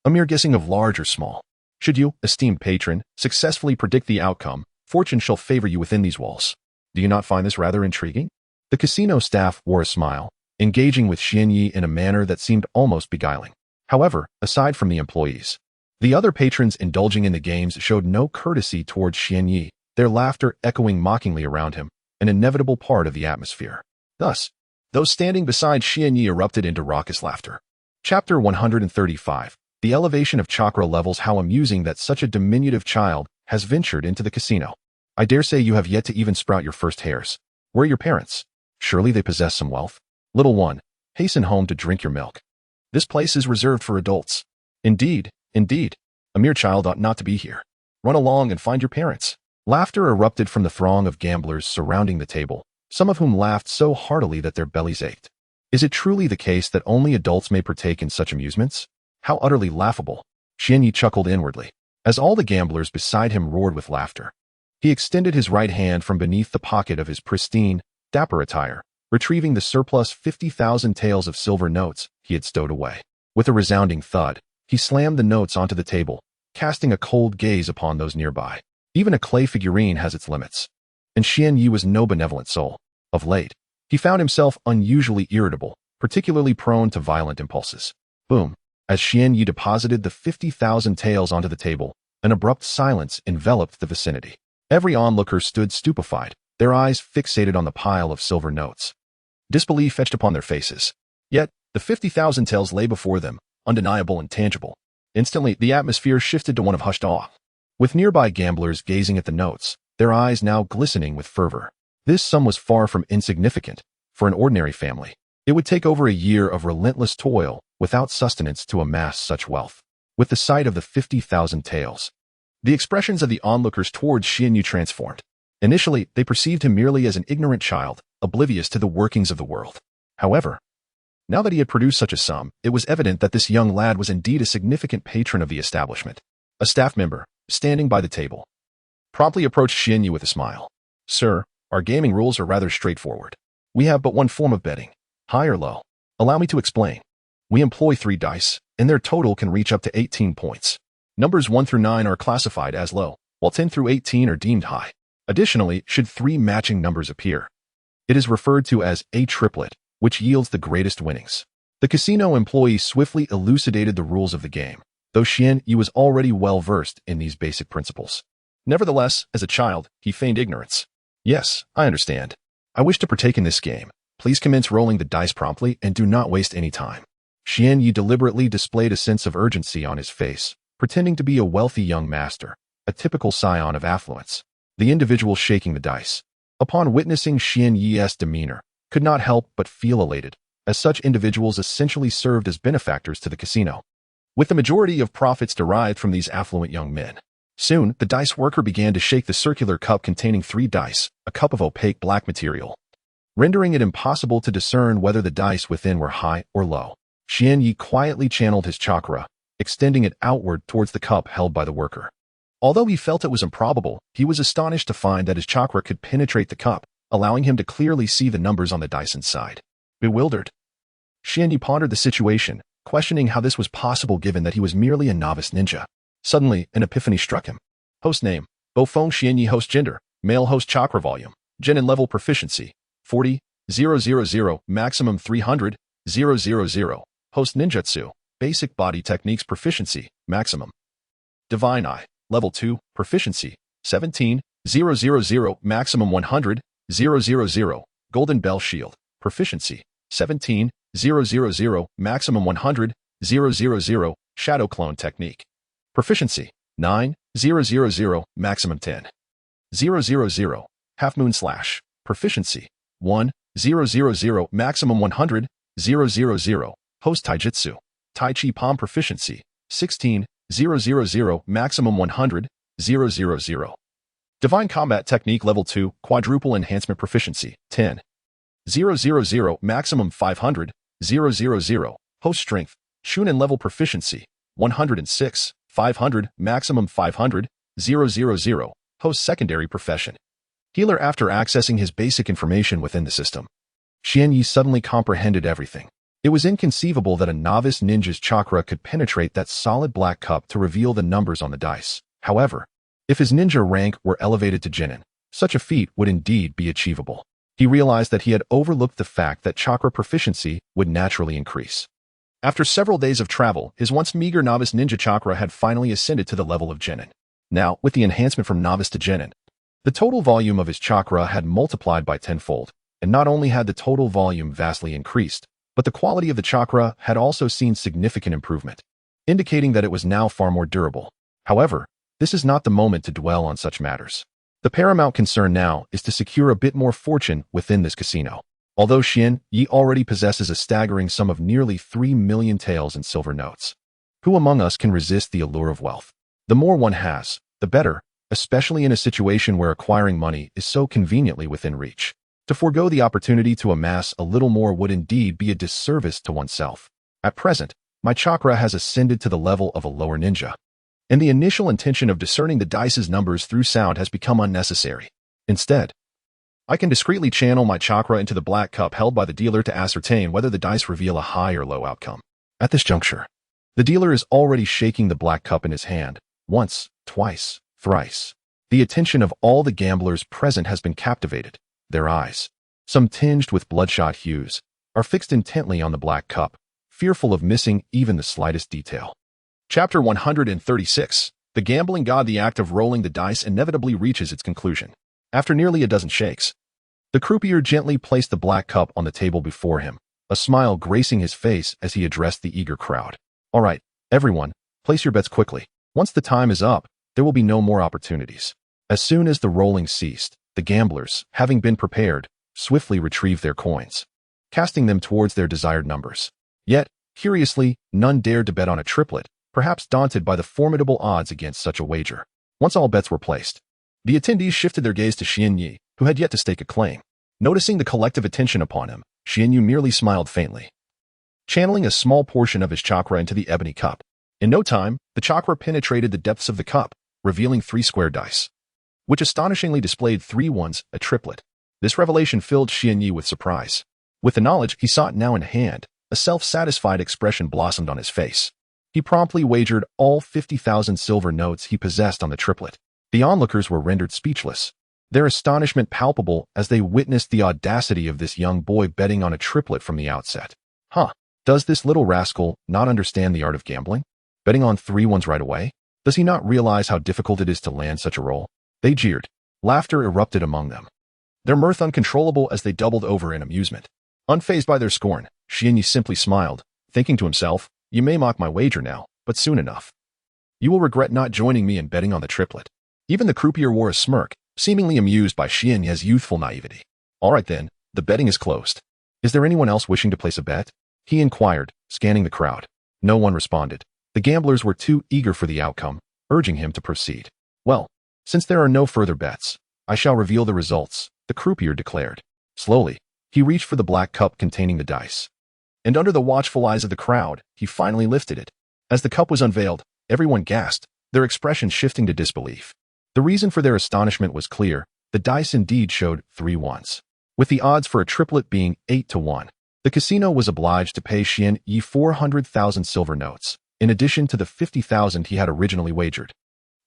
A mere guessing of large or small. Should you, esteemed patron, successfully predict the outcome, fortune shall favor you within these walls. Do you not find this rather intriguing?" The casino staff wore a smile, engaging with Xian Yi in a manner that seemed almost beguiling. However, aside from the employees, the other patrons indulging in the games showed no courtesy towards Xian Yi, their laughter echoing mockingly around him, an inevitable part of the atmosphere. Thus, Those standing beside Xianyi erupted into raucous laughter. Chapter 135. The elevation of chakra levels. How amusing that such a diminutive child has ventured into the casino. I dare say you have yet to even sprout your first hairs. Where are your parents? Surely they possess some wealth. Little one, hasten home to drink your milk. This place is reserved for adults. Indeed, indeed. A mere child ought not to be here. Run along and find your parents. Laughter erupted from the throng of gamblers surrounding the table, some of whom laughed so heartily that their bellies ached. Is it truly the case that only adults may partake in such amusements? How utterly laughable! Xianyi chuckled inwardly, as all the gamblers beside him roared with laughter. He extended his right hand from beneath the pocket of his pristine, dapper attire, retrieving the surplus 50,000 taels of silver notes he had stowed away. With a resounding thud, he slammed the notes onto the table, casting a cold gaze upon those nearby. Even a clay figurine has its limits. And Xianyi was no benevolent soul. Of late, he found himself unusually irritable, particularly prone to violent impulses. Boom! As Xianyi deposited the 50,000 taels onto the table, an abrupt silence enveloped the vicinity. Every onlooker stood stupefied, their eyes fixated on the pile of silver notes. Disbelief etched upon their faces. Yet, the 50,000 taels lay before them, undeniable and tangible. Instantly, the atmosphere shifted to one of hushed awe. With nearby gamblers gazing at the notes, their eyes now glistening with fervor. This sum was far from insignificant. For an ordinary family, it would take over a year of relentless toil without sustenance to amass such wealth. With the sight of the 50,000 taels, the expressions of the onlookers towards Xianyi transformed. Initially, they perceived him merely as an ignorant child, oblivious to the workings of the world. However, now that he had produced such a sum, it was evident that this young lad was indeed a significant patron of the establishment. A staff member, standing by the table, promptly approached Xianyi with a smile. Sir, our gaming rules are rather straightforward. We have but one form of betting, high or low. Allow me to explain. We employ 3 dice, and their total can reach up to 18 points. Numbers 1 through 9 are classified as low, while 10 through 18 are deemed high. Additionally, should 3 matching numbers appear, it is referred to as a triplet, which yields the greatest winnings. The casino employee swiftly elucidated the rules of the game, though Xianyi was already well versed in these basic principles. Nevertheless, as a child, he feigned ignorance. Yes, I understand. I wish to partake in this game. Please commence rolling the dice promptly and do not waste any time. Xianyi deliberately displayed a sense of urgency on his face, pretending to be a wealthy young master, a typical scion of affluence. The individual shaking the dice, upon witnessing Xianyi's demeanor, could not help but feel elated, as such individuals essentially served as benefactors to the casino, with the majority of profits derived from these affluent young men. Soon, the dice worker began to shake the circular cup containing 3 dice, a cup of opaque black material, rendering it impossible to discern whether the dice within were high or low. Xianyi quietly channeled his chakra, extending it outward towards the cup held by the worker. Although he felt it was improbable, he was astonished to find that his chakra could penetrate the cup, allowing him to clearly see the numbers on the dice inside. Bewildered, Xianyi pondered the situation, questioning how this was possible given that he was merely a novice ninja. Suddenly, an epiphany struck him. Host name, Bofeng Xianyi. Host gender, male. Host chakra volume, genin level proficiency, 40,000, maximum 300,000. Host ninjutsu, basic body techniques proficiency, maximum. Divine eye, level 2, proficiency, 17,000, maximum 100,000. Golden bell shield, proficiency, 17,000, maximum 100,000. Shadow clone technique, proficiency, 9,000, maximum 10,000. Half moon slash, proficiency, 1,000, maximum 100,000. Host taijutsu, tai chi palm proficiency, 16,000, maximum 100,000. Divine combat technique level 2, quadruple enhancement proficiency, 10,000, maximum 500,000. Host strength, shunin level proficiency, 106,500, maximum 500,000. Host secondary profession, healer. After accessing his basic information within the system, Xianyi suddenly comprehended everything. It was inconceivable that a novice ninja's chakra could penetrate that solid black cup to reveal the numbers on the dice. However, if his ninja rank were elevated to genin, such a feat would indeed be achievable. He realized that he had overlooked the fact that chakra proficiency would naturally increase. After several days of travel, his once meager novice ninja chakra had finally ascended to the level of genin. Now, with the enhancement from novice to genin, the total volume of his chakra had multiplied by tenfold, and not only had the total volume vastly increased, but the quality of the chakra had also seen significant improvement, indicating that it was now far more durable. However, this is not the moment to dwell on such matters. The paramount concern now is to secure a bit more fortune within this casino. Although Xian Yi already possesses a staggering sum of nearly 3 million taels in silver notes, who among us can resist the allure of wealth? The more one has, the better, especially in a situation where acquiring money is so conveniently within reach. To forego the opportunity to amass a little more would indeed be a disservice to oneself. At present, my chakra has ascended to the level of a lower ninja, and the initial intention of discerning the dice's numbers through sound has become unnecessary. Instead, I can discreetly channel my chakra into the black cup held by the dealer to ascertain whether the dice reveal a high or low outcome. At this juncture, the dealer is already shaking the black cup in his hand, once, twice, thrice. The attention of all the gamblers present has been captivated. Their eyes, some tinged with bloodshot hues, are fixed intently on the black cup, fearful of missing even the slightest detail. Chapter 136. The gambling god. The act of rolling the dice inevitably reaches its conclusion. After nearly a dozen shakes, the croupier gently placed the black cup on the table before him, a smile gracing his face as he addressed the eager crowd. All right, everyone, place your bets quickly. Once the time is up, there will be no more opportunities. As soon as the rolling ceased, the gamblers, having been prepared, swiftly retrieved their coins, casting them towards their desired numbers. Yet, curiously, none dared to bet on a triplet, perhaps daunted by the formidable odds against such a wager. Once all bets were placed, the attendees shifted their gaze to Xian Yi, who had yet to stake a claim. Noticing the collective attention upon him, Xian Yi merely smiled faintly, channeling a small portion of his chakra into the ebony cup. In no time, the chakra penetrated the depths of the cup, revealing 3 square dice, which astonishingly displayed 3 ones, a triplet. This revelation filled Xian Yi with surprise. With the knowledge he sought now in hand, a self-satisfied expression blossomed on his face. He promptly wagered all 50,000 silver notes he possessed on the triplet. The onlookers were rendered speechless, their astonishment palpable as they witnessed the audacity of this young boy betting on a triplet from the outset. Does this little rascal not understand the art of gambling? Betting on 3 ones right away? Does he not realize how difficult it is to land such a roll? They jeered. Laughter erupted among them, their mirth uncontrollable as they doubled over in amusement. Unfazed by their scorn, Xian Yi simply smiled, thinking to himself, "You may mock my wager now, but soon enough, you will regret not joining me in betting on the triplet." Even the croupier wore a smirk, seemingly amused by Xian Yi's youthful naivety. "All right then, the betting is closed. Is there anyone else wishing to place a bet?" he inquired, scanning the crowd. No one responded. The gamblers were too eager for the outcome, urging him to proceed. "Well, since there are no further bets, I shall reveal the results," the croupier declared. Slowly, he reached for the black cup containing the dice, and under the watchful eyes of the crowd, he finally lifted it. As the cup was unveiled, everyone gasped, their expressions shifting to disbelief. The reason for their astonishment was clear. The dice indeed showed 3 ones, with the odds for a triplet being 8-1. The casino was obliged to pay Xian Yi 400,000 silver notes, in addition to the 50,000 he had originally wagered,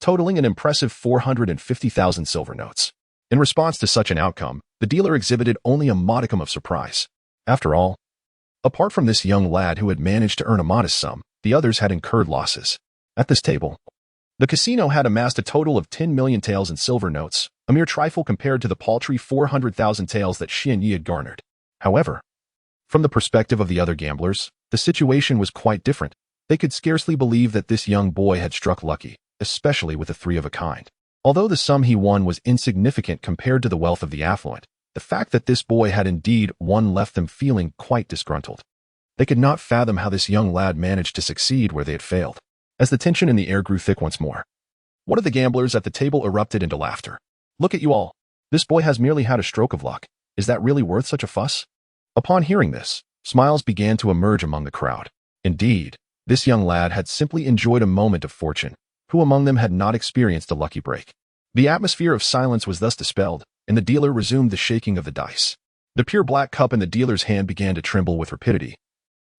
totaling an impressive 450,000 silver notes. In response to such an outcome, the dealer exhibited only a modicum of surprise. After all, apart from this young lad who had managed to earn a modest sum, the others had incurred losses. At this table, the casino had amassed a total of 10 million taels in silver notes, a mere trifle compared to the paltry 400,000 taels that Xian Yi had garnered. However, from the perspective of the other gamblers, the situation was quite different. They could scarcely believe that this young boy had struck lucky, especially with a 3 of a kind. Although the sum he won was insignificant compared to the wealth of the affluent, the fact that this boy had indeed won left them feeling quite disgruntled. They could not fathom how this young lad managed to succeed where they had failed. As the tension in the air grew thick once more, one of the gamblers at the table erupted into laughter. "Look at you all. This boy has merely had a stroke of luck. Is that really worth such a fuss?" Upon hearing this, smiles began to emerge among the crowd. Indeed, this young lad had simply enjoyed a moment of fortune. Who among them had not experienced a lucky break? The atmosphere of silence was thus dispelled, and the dealer resumed the shaking of the dice. The pure black cup in the dealer's hand began to tremble with rapidity,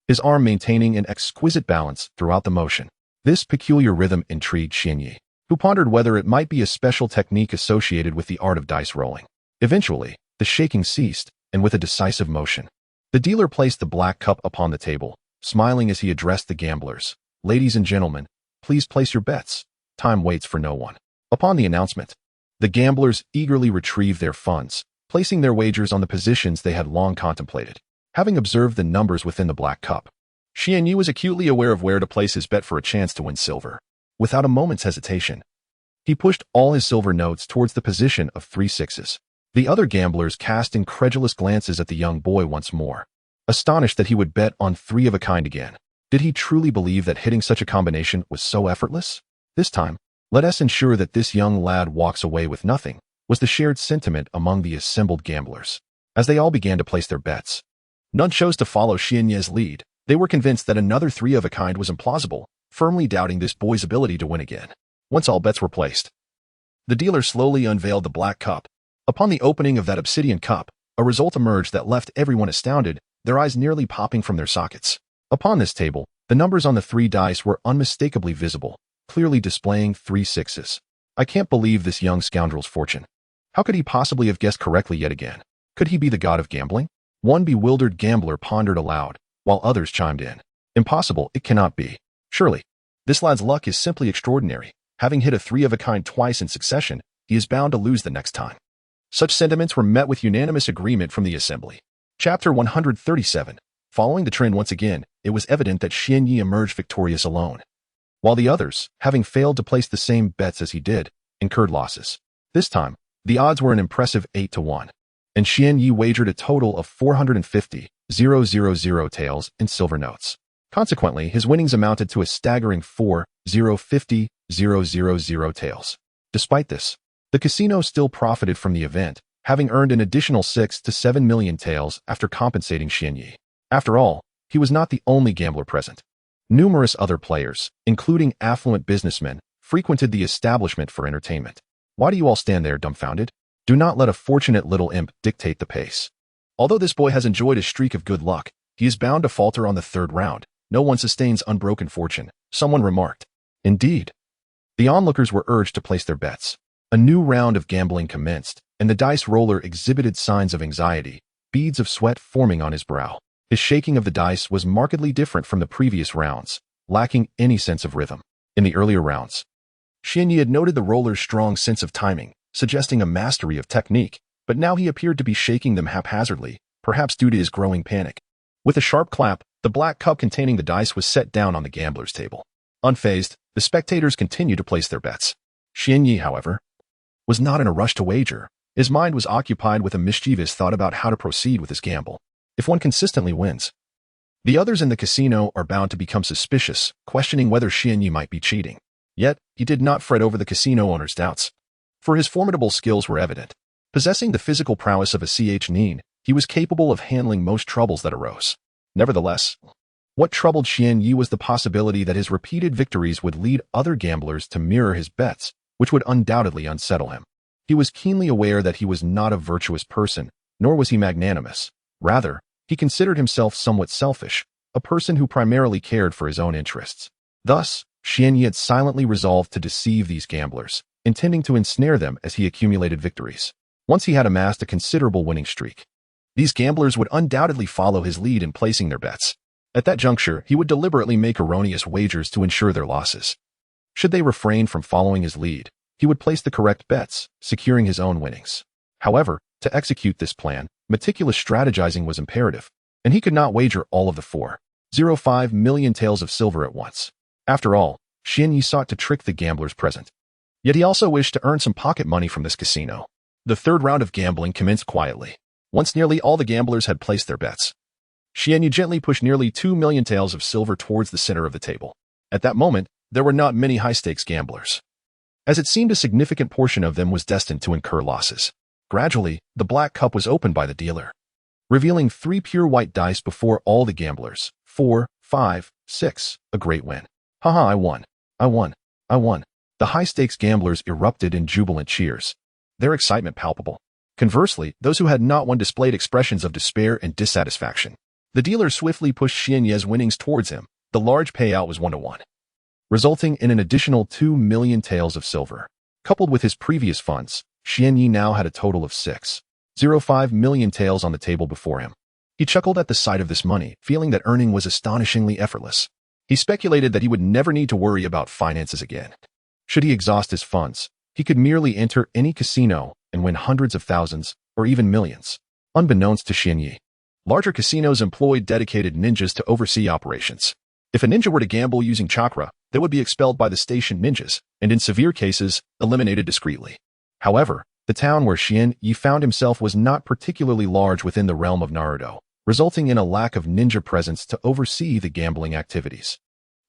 his arm maintaining an exquisite balance throughout the motion. This peculiar rhythm intrigued Xian Yi, who pondered whether it might be a special technique associated with the art of dice rolling. Eventually, the shaking ceased, and with a decisive motion, the dealer placed the black cup upon the table, smiling as he addressed the gamblers. "Ladies and gentlemen, please place your bets. Time waits for no one." Upon the announcement, the gamblers eagerly retrieved their funds, placing their wagers on the positions they had long contemplated. Having observed the numbers within the black cup, Xianyi was acutely aware of where to place his bet for a chance to win silver. Without a moment's hesitation, he pushed all his silver notes towards the position of 3 sixes. The other gamblers cast incredulous glances at the young boy once more, astonished that he would bet on 3 of a kind again. Did he truly believe that hitting such a combination was so effortless? This time, let us ensure that this young lad walks away with nothing, was the shared sentiment among the assembled gamblers. As they all began to place their bets, none chose to follow Xianyi's lead. They were convinced that another 3 of a kind was implausible, firmly doubting this boy's ability to win again. Once all bets were placed, the dealer slowly unveiled the black cup. Upon the opening of that obsidian cup, a result emerged that left everyone astounded, their eyes nearly popping from their sockets. Upon this table, the numbers on the 3 dice were unmistakably visible, clearly displaying 3 sixes. I can't believe this young scoundrel's fortune. How could he possibly have guessed correctly yet again? Could he be the god of gambling? One bewildered gambler pondered aloud, while others chimed in. Impossible, it cannot be. Surely, this lad's luck is simply extraordinary. Having hit a 3 of a kind twice in succession, he is bound to lose the next time. Such sentiments were met with unanimous agreement from the assembly. Chapter 137. Following the trend once again, it was evident that Xianyi emerged victorious alone, while the others, having failed to place the same bets as he did, incurred losses. This time, the odds were an impressive 8-1, and Xianyi wagered a total of 450,000 taels in silver notes. Consequently, his winnings amounted to a staggering 4,050,000 taels. Despite this, the casino still profited from the event, having earned an additional 6 to 7 million taels after compensating Xianyi. After all, he was not the only gambler present. Numerous other players, including affluent businessmen, frequented the establishment for entertainment. Why do you all stand there dumbfounded? Do not let a fortunate little imp dictate the pace. Although this boy has enjoyed a streak of good luck, he is bound to falter on the 3rd round. No one sustains unbroken fortune, someone remarked. Indeed. The onlookers were urged to place their bets. A new round of gambling commenced, and the dice roller exhibited signs of anxiety, beads of sweat forming on his brow. His shaking of the dice was markedly different from the previous rounds, lacking any sense of rhythm. In the earlier rounds, Xianyi had noted the roller's strong sense of timing, suggesting a mastery of technique, but now he appeared to be shaking them haphazardly, perhaps due to his growing panic. With a sharp clap, the black cup containing the dice was set down on the gambler's table. Unfazed, the spectators continued to place their bets. Xianyi, however, was not in a rush to wager. His mind was occupied with a mischievous thought about how to proceed with his gamble. If one consistently wins, the others in the casino are bound to become suspicious, questioning whether Xianyi might be cheating. Yet, he did not fret over the casino owner's doubts, for his formidable skills were evident. Possessing the physical prowess of a Nin, he was capable of handling most troubles that arose. Nevertheless, what troubled Xianyi was the possibility that his repeated victories would lead other gamblers to mirror his bets, which would undoubtedly unsettle him. He was keenly aware that he was not a virtuous person, nor was he magnanimous. Rather, he considered himself somewhat selfish, a person who primarily cared for his own interests. Thus, Xianyi had silently resolved to deceive these gamblers, intending to ensnare them as he accumulated victories. Once he had amassed a considerable winning streak, these gamblers would undoubtedly follow his lead in placing their bets. At that juncture, he would deliberately make erroneous wagers to ensure their losses. Should they refrain from following his lead, he would place the correct bets, securing his own winnings. However, to execute this plan, meticulous strategizing was imperative, and he could not wager all of the 4.05 million taels of silver at once. After all, Xianyi sought to trick the gamblers present. Yet he also wished to earn some pocket money from this casino. The 3rd round of gambling commenced quietly. Once nearly all the gamblers had placed their bets, Xianyi gently pushed nearly 2 million taels of silver towards the center of the table. At that moment, there were not many high-stakes gamblers, as it seemed a significant portion of them was destined to incur losses. Gradually, the black cup was opened by the dealer, revealing 3 pure white dice before all the gamblers. 4, 5, 6, a great win. Haha, I won. I won. I won. The high-stakes gamblers erupted in jubilant cheers, their excitement palpable. Conversely, those who had not won displayed expressions of despair and dissatisfaction. The dealer swiftly pushed Xianyi's winnings towards him. The large payout was 1-1, resulting in an additional 2 million taels of silver. Coupled with his previous funds, Xianyi now had a total of 6.05 million taels on the table before him. He chuckled at the sight of this money, feeling that earning was astonishingly effortless. He speculated that he would never need to worry about finances again. Should he exhaust his funds, he could merely enter any casino and win hundreds of thousands, or even millions. Unbeknownst to Xianyi, larger casinos employed dedicated ninjas to oversee operations. If a ninja were to gamble using chakra, they would be expelled by the station ninjas, and in severe cases, eliminated discreetly. However, the town where Xianyi found himself was not particularly large within the realm of Naruto, resulting in a lack of ninja presence to oversee the gambling activities.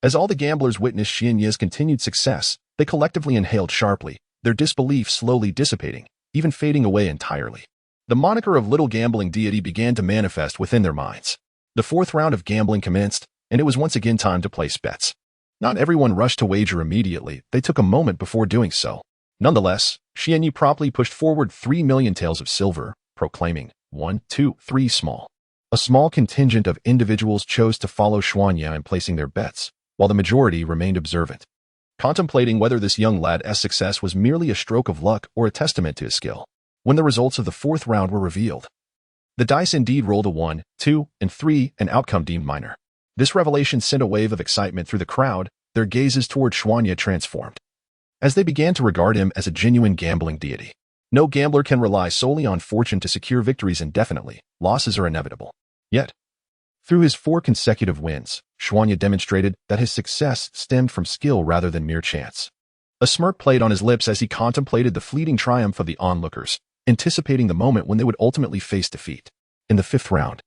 As all the gamblers witnessed Xianyi's continued success, they collectively inhaled sharply, their disbelief slowly dissipating, even fading away entirely. The moniker of Little Gambling Deity began to manifest within their minds. The fourth round of gambling commenced, and it was once again time to place bets. Not everyone rushed to wager immediately, they took a moment before doing so. Nonetheless, Xianyi promptly pushed forward 3 million taels of silver, proclaiming, 1, 2, 3 small. A small contingent of individuals chose to follow Xuanya in placing their bets, while the majority remained observant, contemplating whether this young lad's success was merely a stroke of luck or a testament to his skill. When the results of the fourth round were revealed, the dice indeed rolled a 1, 2, and 3, an outcome deemed minor. This revelation sent a wave of excitement through the crowd, their gazes toward Xuanya transformed, as they began to regard him as a genuine gambling deity. No gambler can rely solely on fortune to secure victories indefinitely. Losses are inevitable. Yet, through his 4 consecutive wins, Xuanya demonstrated that his success stemmed from skill rather than mere chance. A smirk played on his lips as he contemplated the fleeting triumph of the onlookers, anticipating the moment when they would ultimately face defeat. In the 5th round,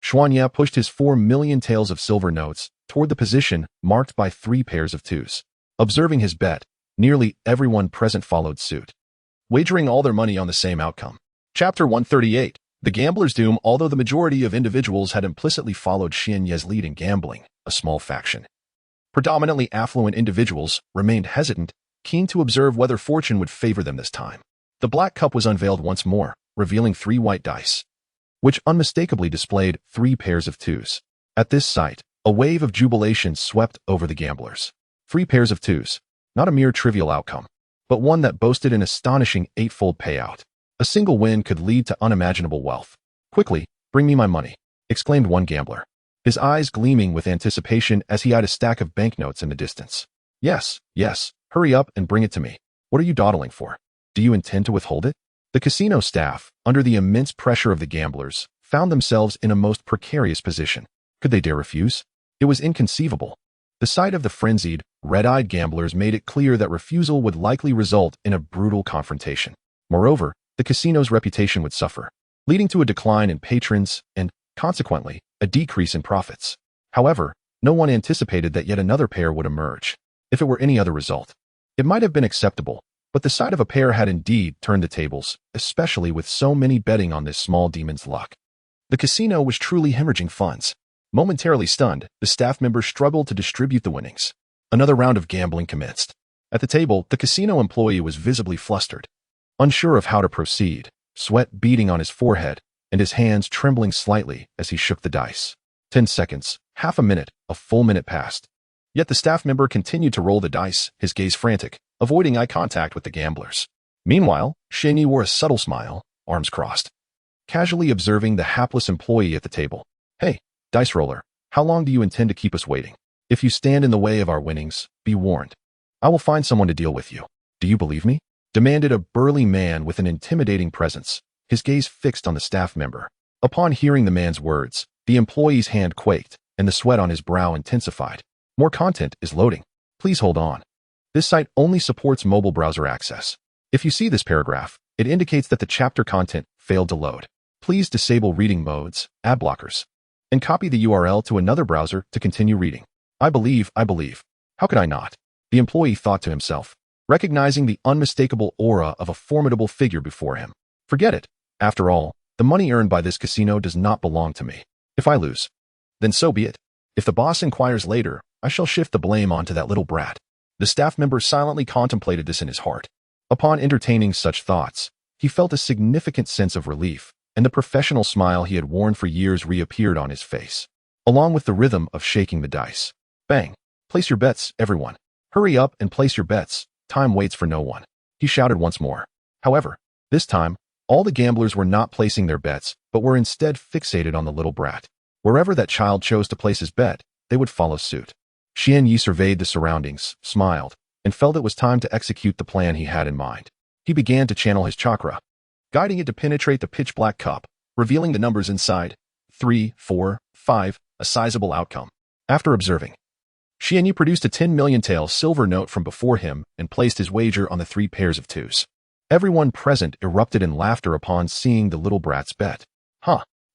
Xuanya pushed his 4 million taels of silver notes toward the position marked by 3 pairs of 2s. Observing his bet, nearly everyone present followed suit, wagering all their money on the same outcome. Chapter 138. The Gambler's Doom. Although the majority of individuals had implicitly followed Xianyi's lead in gambling, a small faction, predominantly affluent individuals, remained hesitant, keen to observe whether fortune would favor them this time. The black cup was unveiled once more, revealing 3 white dice, which unmistakably displayed 3 pairs of 2s. At this sight, a wave of jubilation swept over the gamblers. 3 pairs of 2s, not a mere trivial outcome, but one that boasted an astonishing 8-fold payout. A single win could lead to unimaginable wealth. "Quickly, bring me my money," exclaimed one gambler, his eyes gleaming with anticipation as he eyed a stack of banknotes in the distance. Yes, hurry up and bring it to me. What are you dawdling for? Do you intend to withhold it?" The casino staff, under the immense pressure of the gamblers, found themselves in a most precarious position. Could they dare refuse? It was inconceivable. The sight of the frenzied, red-eyed gamblers made it clear that refusal would likely result in a brutal confrontation. Moreover, the casino's reputation would suffer, leading to a decline in patrons and, consequently, a decrease in profits. However, no one anticipated that yet another pair would emerge. If it were any other result, it might have been acceptable, but the sight of a pair had indeed turned the tables, especially with so many betting on this small demon's luck. The casino was truly hemorrhaging funds. Momentarily stunned, the staff members struggled to distribute the winnings. Another round of gambling commenced. At the table, the casino employee was visibly flustered, unsure of how to proceed, sweat beading on his forehead, and his hands trembling slightly as he shook the dice. 10 seconds, half a minute, a full minute passed. Yet the staff member continued to roll the dice, his gaze frantic, avoiding eye contact with the gamblers. Meanwhile, Xianyi wore a subtle smile, arms crossed, casually observing the hapless employee at the table. "Hey, dice roller, how long do you intend to keep us waiting? If you stand in the way of our winnings, be warned. I will find someone to deal with you. Do you believe me?" demanded a burly man with an intimidating presence, his gaze fixed on the staff member. Upon hearing the man's words, the employee's hand quaked, and the sweat on his brow intensified. "More content is loading. Please hold on. This site only supports mobile browser access. If you see this paragraph, it indicates that the chapter content failed to load. Please disable reading modes, ad blockers, and copy the URL to another browser to continue reading." I believe. How could I not?" the employee thought to himself, recognizing the unmistakable aura of a formidable figure before him. "Forget it. After all, the money earned by this casino does not belong to me. If I lose, then so be it. If the boss inquires later, I shall shift the blame onto that little brat." The staff member silently contemplated this in his heart. Upon entertaining such thoughts, he felt a significant sense of relief, and the professional smile he had worn for years reappeared on his face, along with the rhythm of shaking the dice. Bang! "Place your bets, everyone. Hurry up and place your bets. Time waits for no one," he shouted once more. However, this time, all the gamblers were not placing their bets, but were instead fixated on the little brat. Wherever that child chose to place his bet, they would follow suit. Xianyi surveyed the surroundings, smiled, and felt it was time to execute the plan he had in mind. He began to channel his chakra, guiding it to penetrate the pitch-black cup, revealing the numbers inside. 3, 4, 5, a sizable outcome. After observing, Xianyi produced a 10 million tael silver note from before him and placed his wager on the 3 pairs of twos. Everyone present erupted in laughter upon seeing the little brat's bet.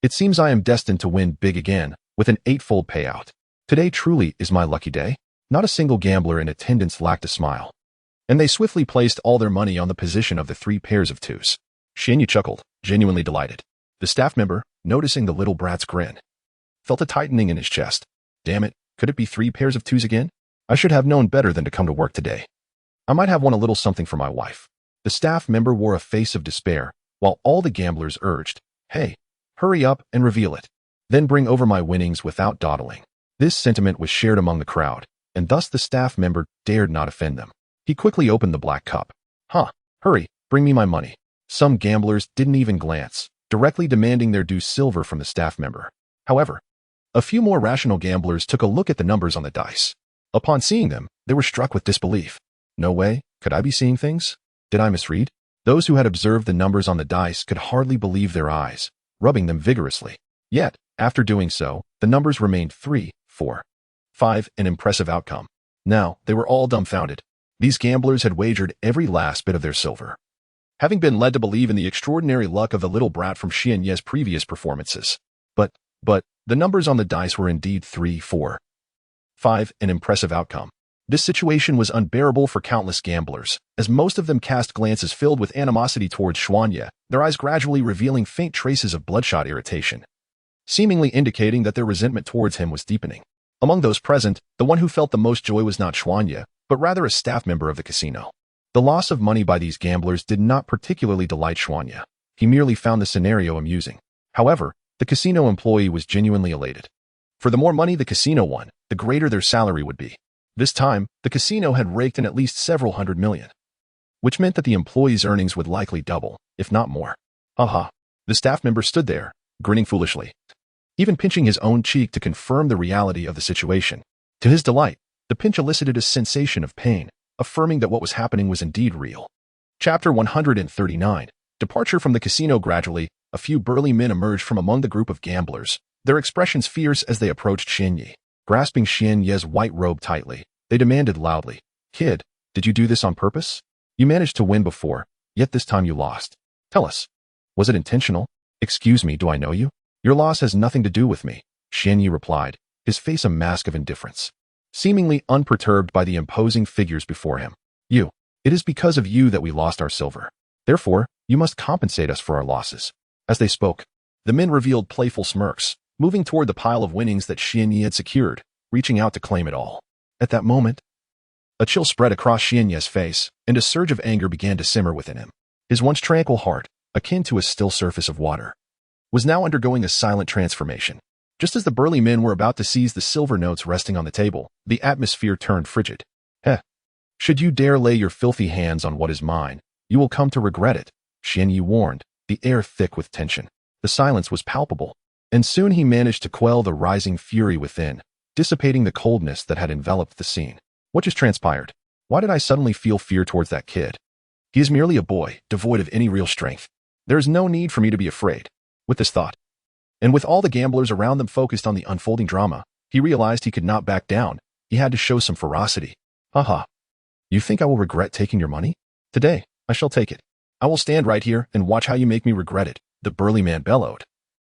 It seems I am destined to win big again, with an 8-fold payout. Today truly is my lucky day. Not a single gambler in attendance lacked a smile. And they swiftly placed all their money on the position of the 3 pairs of twos. Xianyi chuckled, genuinely delighted. The staff member, noticing the little brat's grin, felt a tightening in his chest. Damn it, could it be 3 pairs of twos again? I should have known better than to come to work today. I might have won a little something for my wife. The staff member wore a face of despair, while all the gamblers urged, hey, hurry up and reveal it. Then bring over my winnings without dawdling. This sentiment was shared among the crowd, and thus the staff member dared not offend them. He quickly opened the black cup. Hurry, bring me my money. Some gamblers didn't even glance, directly demanding their due silver from the staff member. However, a few more rational gamblers took a look at the numbers on the dice. Upon seeing them, they were struck with disbelief. No way, could I be seeing things? Did I misread? Those who had observed the numbers on the dice could hardly believe their eyes, rubbing them vigorously. Yet, after doing so, the numbers remained 3, 4, 5, an impressive outcome. Now, they were all dumbfounded. These gamblers had wagered every last bit of their silver, having been led to believe in the extraordinary luck of the little brat from Xianyi's previous performances. But, the numbers on the dice were indeed 3, 4, 5, an impressive outcome. This situation was unbearable for countless gamblers, as most of them cast glances filled with animosity towards Xuanya, their eyes gradually revealing faint traces of bloodshot irritation, seemingly indicating that their resentment towards him was deepening. Among those present, the one who felt the most joy was not Xuanya, but rather a staff member of the casino. The loss of money by these gamblers did not particularly delight Xuanya. He merely found the scenario amusing. However, the casino employee was genuinely elated. For the more money the casino won, the greater their salary would be. This time, the casino had raked in at least several hundred million, which meant that the employee's earnings would likely double, if not more. The staff member stood there, grinning foolishly, even pinching his own cheek to confirm the reality of the situation. To his delight, the pinch elicited a sensation of pain, affirming that what was happening was indeed real. Chapter 139. Departure from the casino. Gradually, a few burly men emerged from among the group of gamblers, their expressions fierce as they approached Xianyi. Grasping Xianyi's white robe tightly, they demanded loudly, Kid, did you do this on purpose? You managed to win before, yet this time you lost. Tell us, was it intentional? Excuse me, do I know you? Your loss has nothing to do with me, Xianyi replied, his face a mask of indifference, seemingly unperturbed by the imposing figures before him. It is because of you that we lost our silver. Therefore, you must compensate us for our losses. As they spoke, the men revealed playful smirks, moving toward the pile of winnings that Xianyi had secured, reaching out to claim it all. At that moment, a chill spread across Xianyi's face, and a surge of anger began to simmer within him. His once tranquil heart, akin to a still surface of water, was now undergoing a silent transformation. Just as the burly men were about to seize the silver notes resting on the table, the atmosphere turned frigid. Should you dare lay your filthy hands on what is mine, you will come to regret it, Xianyi warned, the air thick with tension. The silence was palpable, and soon he managed to quell the rising fury within, dissipating the coldness that had enveloped the scene. What just transpired? Why did I suddenly feel fear towards that kid? He is merely a boy, devoid of any real strength. There is no need for me to be afraid. With this thought, and with all the gamblers around them focused on the unfolding drama, he realized he could not back down. He had to show some ferocity. You think I will regret taking your money? Today, I shall take it. I will stand right here and watch how you make me regret it, the burly man bellowed,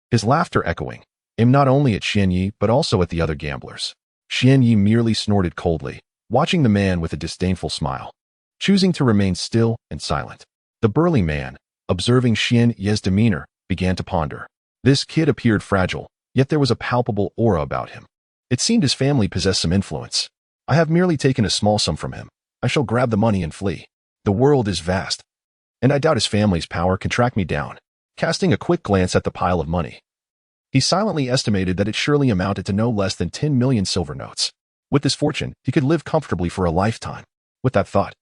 his laughter echoing, aimed not only at Xianyi but also at the other gamblers. Xianyi merely snorted coldly, watching the man with a disdainful smile, choosing to remain still and silent. The burly man, observing Xianyi's demeanor, began to ponder. This kid appeared fragile, yet there was a palpable aura about him. It seemed his family possessed some influence. I have merely taken a small sum from him. I shall grab the money and flee. The world is vast, and I doubt his family's power can track me down. Casting a quick glance at the pile of money, he silently estimated that it surely amounted to no less than 10 million silver notes. With this fortune, he could live comfortably for a lifetime. With that thought,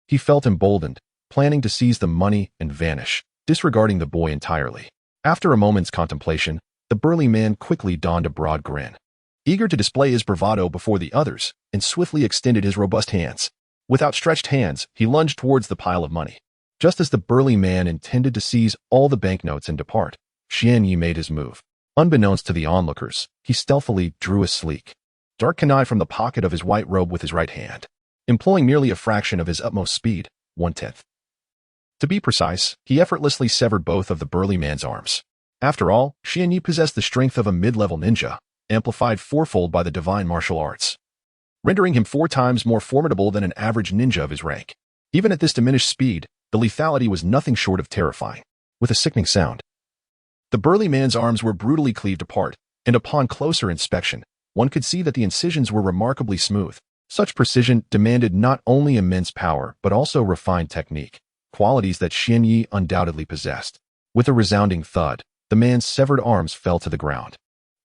he felt emboldened, planning to seize the money and vanish, disregarding the boy entirely. After a moment's contemplation, the burly man quickly donned a broad grin, eager to display his bravado before the others, and swiftly extended his robust hands. With outstretched hands, he lunged towards the pile of money. Just as the burly man intended to seize all the banknotes and depart, Xian Yi made his move. Unbeknownst to the onlookers, he stealthily drew a sleek, dark kunai from the pocket of his white robe with his right hand, employing merely a fraction of his utmost speed, 1/10. To be precise, he effortlessly severed both of the burly man's arms. After all, Xian Yi possessed the strength of a mid-level ninja, amplified fourfold by the divine martial arts, rendering him 4 times more formidable than an average ninja of his rank. Even at this diminished speed, the lethality was nothing short of terrifying. With a sickening sound, the burly man's arms were brutally cleaved apart, and upon closer inspection, one could see that the incisions were remarkably smooth. Such precision demanded not only immense power but also refined technique, qualities that Xian Yi undoubtedly possessed. With a resounding thud, the man's severed arms fell to the ground,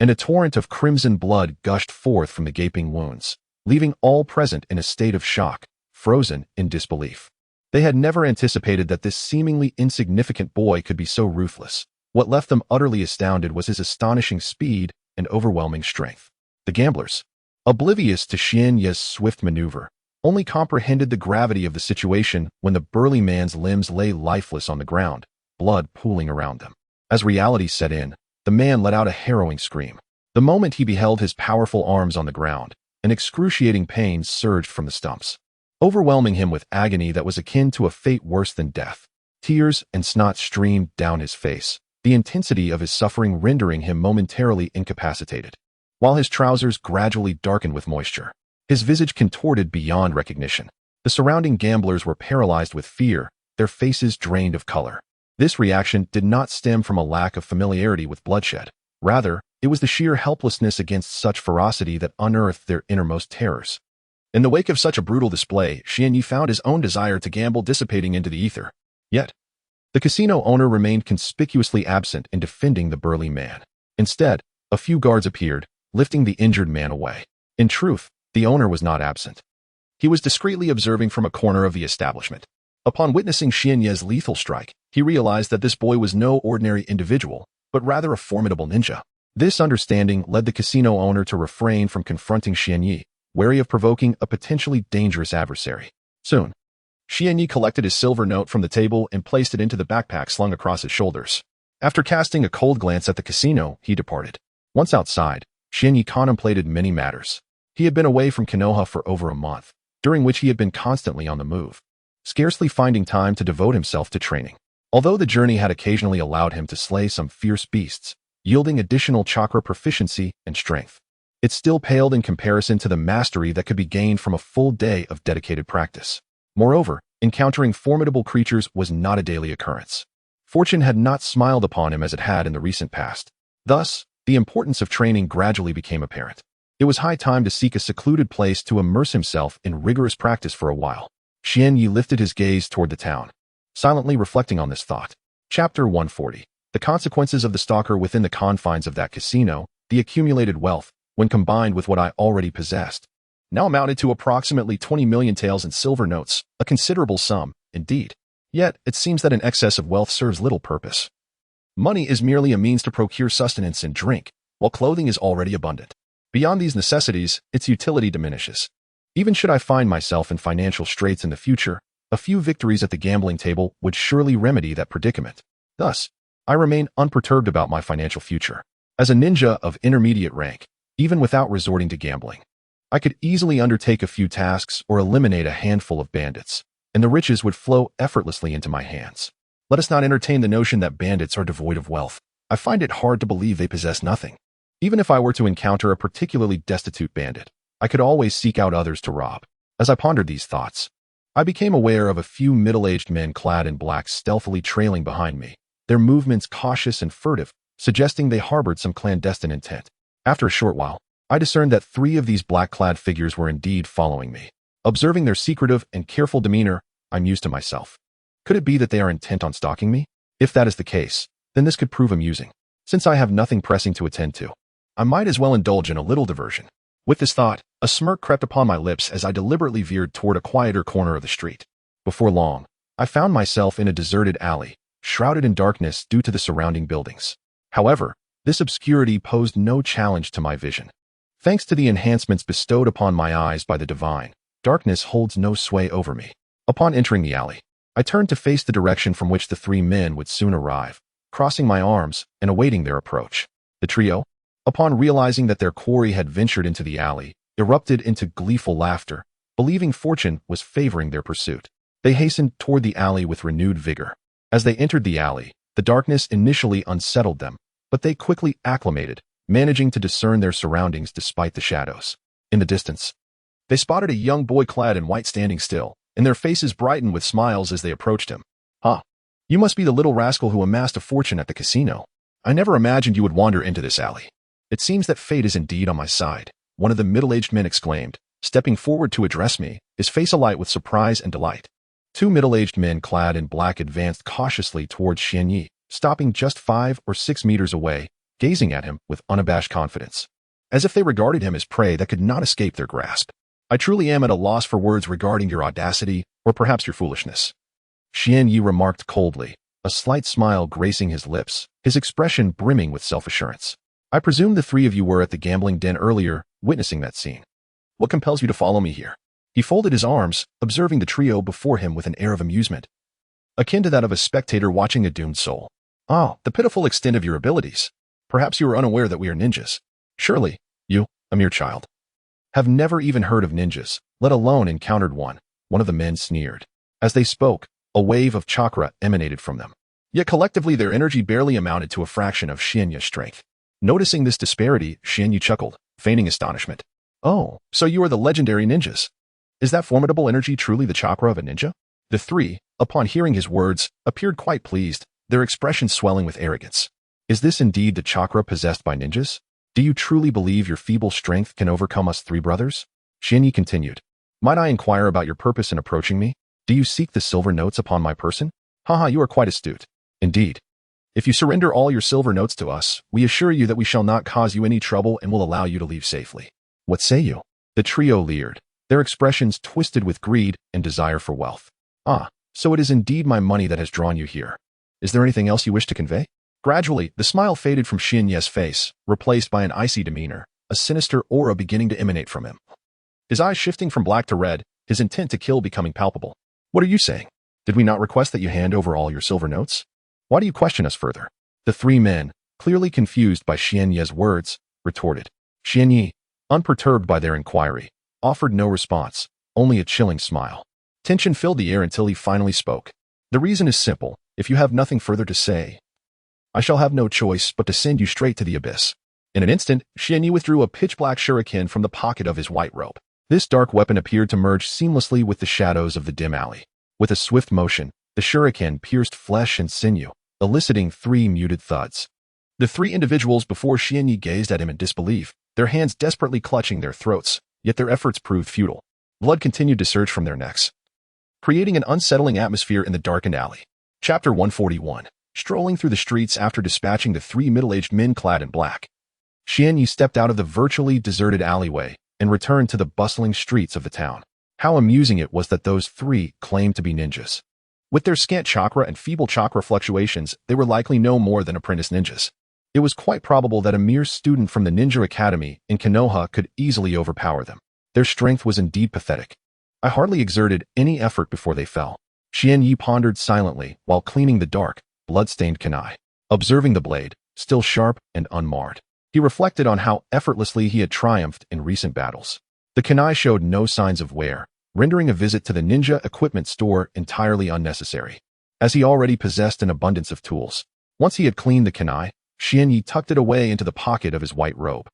and a torrent of crimson blood gushed forth from the gaping wounds, leaving all present in a state of shock, frozen in disbelief. They had never anticipated that this seemingly insignificant boy could be so ruthless. What left them utterly astounded was his astonishing speed and overwhelming strength. The gamblers, oblivious to Xian Yi's swift maneuver, only comprehended the gravity of the situation when the burly man's limbs lay lifeless on the ground, blood pooling around them. As reality set in, the man let out a harrowing scream. The moment he beheld his powerful arms on the ground, an excruciating pain surged from the stumps, overwhelming him with agony that was akin to a fate worse than death. Tears and snot streamed down his face, the intensity of his suffering rendering him momentarily incapacitated. While his trousers gradually darkened with moisture, his visage contorted beyond recognition. The surrounding gamblers were paralyzed with fear, their faces drained of color. This reaction did not stem from a lack of familiarity with bloodshed. Rather, it was the sheer helplessness against such ferocity that unearthed their innermost terrors. In the wake of such a brutal display, Xian Yi found his own desire to gamble dissipating into the ether. Yet, the casino owner remained conspicuously absent in defending the burly man. Instead, a few guards appeared, lifting the injured man away. In truth, the owner was not absent. He was discreetly observing from a corner of the establishment. Upon witnessing Xian Yi's lethal strike, he realized that this boy was no ordinary individual, but rather a formidable ninja. This understanding led the casino owner to refrain from confronting Xian Yi, wary of provoking a potentially dangerous adversary. Soon, Xian Yi collected his silver note from the table and placed it into the backpack slung across his shoulders. After casting a cold glance at the casino, he departed. Once outside, Xian Yi contemplated many matters. He had been away from Konoha for over a month, during which he had been constantly on the move, scarcely finding time to devote himself to training. Although the journey had occasionally allowed him to slay some fierce beasts, yielding additional chakra proficiency and strength, it still paled in comparison to the mastery that could be gained from a full day of dedicated practice. Moreover, encountering formidable creatures was not a daily occurrence. Fortune had not smiled upon him as it had in the recent past. Thus, the importance of training gradually became apparent. It was high time to seek a secluded place to immerse himself in rigorous practice for a while. Xian Yi lifted his gaze toward the town, silently reflecting on this thought. Chapter 140. The consequences of the stalker within the confines of that casino, the accumulated wealth, when combined with what I already possessed, now amounted to approximately 20 million taels in silver notes, a considerable sum, indeed. Yet, it seems that an excess of wealth serves little purpose. Money is merely a means to procure sustenance and drink, while clothing is already abundant. Beyond these necessities, its utility diminishes. Even should I find myself in financial straits in the future, a few victories at the gambling table would surely remedy that predicament. Thus, I remain unperturbed about my financial future. As a ninja of intermediate rank, even without resorting to gambling, I could easily undertake a few tasks or eliminate a handful of bandits, and the riches would flow effortlessly into my hands. Let us not entertain the notion that bandits are devoid of wealth. I find it hard to believe they possess nothing. Even if I were to encounter a particularly destitute bandit, I could always seek out others to rob. As I pondered these thoughts, I became aware of a few middle-aged men clad in black stealthily trailing behind me, their movements cautious and furtive, suggesting they harbored some clandestine intent. After a short while, I discerned that 3 of these black-clad figures were indeed following me. Observing their secretive and careful demeanor, I mused to myself. Could it be that they are intent on stalking me? If that is the case, then this could prove amusing. Since I have nothing pressing to attend to, I might as well indulge in a little diversion. With this thought, a smirk crept upon my lips as I deliberately veered toward a quieter corner of the street. Before long, I found myself in a deserted alley, shrouded in darkness due to the surrounding buildings. However, this obscurity posed no challenge to my vision. Thanks to the enhancements bestowed upon my eyes by the divine, darkness holds no sway over me. Upon entering the alley, I turned to face the direction from which the three men would soon arrive, crossing my arms and awaiting their approach. The trio, upon realizing that their quarry had ventured into the alley, erupted into gleeful laughter, believing fortune was favoring their pursuit. They hastened toward the alley with renewed vigor. As they entered the alley, the darkness initially unsettled them, but they quickly acclimated, managing to discern their surroundings despite the shadows. In the distance, they spotted a young boy clad in white standing still, and their faces brightened with smiles as they approached him. "Ah, you must be the little rascal who amassed a fortune at the casino. I never imagined you would wander into this alley. It seems that fate is indeed on my side," one of the middle-aged men exclaimed, stepping forward to address me, his face alight with surprise and delight. Two middle-aged men clad in black advanced cautiously towards Xian Yi, stopping just 5 or 6 meters away, gazing at him with unabashed confidence, as if they regarded him as prey that could not escape their grasp. "I truly am at a loss for words regarding your audacity, or perhaps your foolishness," Xian Yi remarked coldly, a slight smile gracing his lips, his expression brimming with self-assurance. "I presume the three of you were at the gambling den earlier, witnessing that scene. What compels you to follow me here?" He folded his arms, observing the trio before him with an air of amusement, akin to that of a spectator watching a doomed soul. "Ah, the pitiful extent of your abilities. Perhaps you are unaware that we are ninjas. Surely, you, a mere child, have never even heard of ninjas, let alone encountered one," one of the men sneered. As they spoke, a wave of chakra emanated from them. Yet collectively their energy barely amounted to a fraction of Xianya's strength. Noticing this disparity, Xianyu chuckled, feigning astonishment. "Oh, so you are the legendary ninjas. Is that formidable energy truly the chakra of a ninja?" The three, upon hearing his words, appeared quite pleased, their expressions swelling with arrogance. "Is this indeed the chakra possessed by ninjas? Do you truly believe your feeble strength can overcome us three brothers?" Xianyi continued. "Might I inquire about your purpose in approaching me? Do you seek the silver notes upon my person? Haha, you are quite astute. Indeed. If you surrender all your silver notes to us, we assure you that we shall not cause you any trouble and will allow you to leave safely. What say you?" The trio leered, their expressions twisted with greed and desire for wealth. "Ah, so it is indeed my money that has drawn you here. Is there anything else you wish to convey?" Gradually, the smile faded from Xianye's face, replaced by an icy demeanor, a sinister aura beginning to emanate from him. His eyes shifting from black to red, his intent to kill becoming palpable. "What are you saying? Did we not request that you hand over all your silver notes? Why do you question us further?" The three men, clearly confused by Xianye's words, retorted. Xianyi, unperturbed by their inquiry, offered no response, only a chilling smile. Tension filled the air until he finally spoke. "The reason is simple. If you have nothing further to say, I shall have no choice but to send you straight to the abyss." In an instant, Xianyi withdrew a pitch-black shuriken from the pocket of his white robe. This dark weapon appeared to merge seamlessly with the shadows of the dim alley. With a swift motion, the shuriken pierced flesh and sinew, eliciting 3 muted thuds. The 3 individuals before Xianyi gazed at him in disbelief, their hands desperately clutching their throats, yet their efforts proved futile. Blood continued to surge from their necks, creating an unsettling atmosphere in the darkened alley. Chapter 141. Strolling through the streets after dispatching the 3 middle-aged men clad in black, Xianyi stepped out of the virtually deserted alleyway and returned to the bustling streets of the town. How amusing it was that those 3 claimed to be ninjas. With their scant chakra and feeble chakra fluctuations, they were likely no more than apprentice ninjas. It was quite probable that a mere student from the ninja academy in Konoha could easily overpower them. Their strength was indeed pathetic. I hardly exerted any effort before they fell. Xianyi pondered silently while cleaning the dark, blood-stained kunai. Observing the blade, still sharp and unmarred, he reflected on how effortlessly he had triumphed in recent battles. The kunai showed no signs of wear, rendering a visit to the ninja equipment store entirely unnecessary, as he already possessed an abundance of tools. Once he had cleaned the kunai, Xianyi tucked it away into the pocket of his white robe,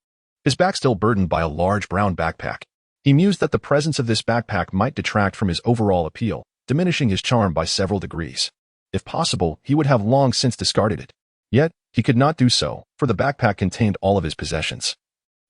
his back still burdened by a large brown backpack. He mused that the presence of this backpack might detract from his overall appeal, diminishing his charm by several degrees. If possible, he would have long since discarded it. Yet, he could not do so, for the backpack contained all of his possessions,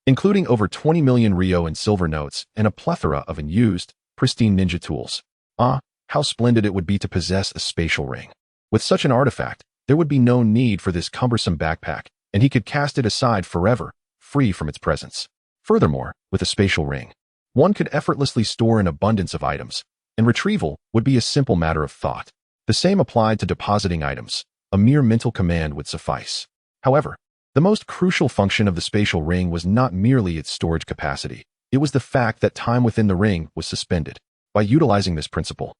including over 20 million ryo in silver notes and a plethora of unused, pristine ninja tools. Ah, how splendid it would be to possess a spatial ring. With such an artifact, there would be no need for this cumbersome backpack, and he could cast it aside forever, free from its presence. Furthermore, with a spatial ring, one could effortlessly store an abundance of items, and retrieval would be a simple matter of thought. The same applied to depositing items. A mere mental command would suffice. However, the most crucial function of the spatial ring was not merely its storage capacity. It was the fact that time within the ring was suspended. By utilizing this principle,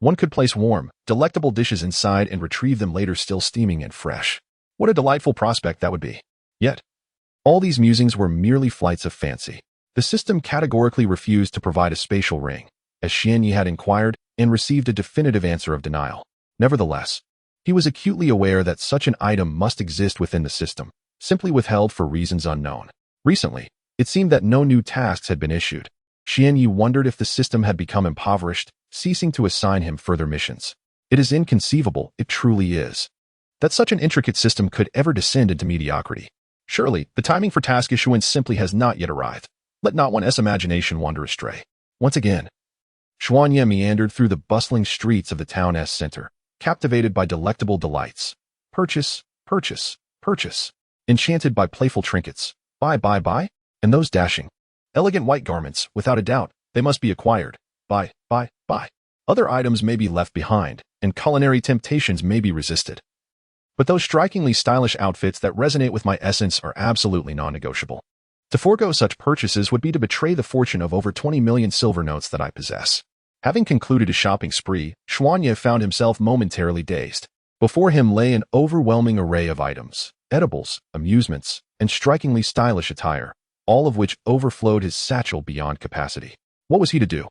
One could place warm, delectable dishes inside and retrieve them later still steaming and fresh. What a delightful prospect that would be. Yet, all these musings were merely flights of fancy. The system categorically refused to provide a spatial ring, as Xianyi had inquired and received a definitive answer of denial. Nevertheless, he was acutely aware that such an item must exist within the system, simply withheld for reasons unknown. Recently, it seemed that no new tasks had been issued. Xianyi wondered if the system had become impoverished, ceasing to assign him further missions. It is inconceivable, it truly is, that such an intricate system could ever descend into mediocrity. Surely, the timing for task issuance simply has not yet arrived. Let not one's imagination wander astray. Once again, Xuanye meandered through the bustling streets of the town's center, captivated by delectable delights. Purchase, purchase, purchase. Enchanted by playful trinkets. Buy. And those dashing, elegant white garments, without a doubt, they must be acquired. Buy. Other items may be left behind, and culinary temptations may be resisted. But those strikingly stylish outfits that resonate with my essence are absolutely non-negotiable. To forego such purchases would be to betray the fortune of over 20 million silver notes that I possess. Having concluded his shopping spree, Xuanye found himself momentarily dazed. Before him lay an overwhelming array of items, edibles, amusements, and strikingly stylish attire, all of which overflowed his satchel beyond capacity. What was he to do?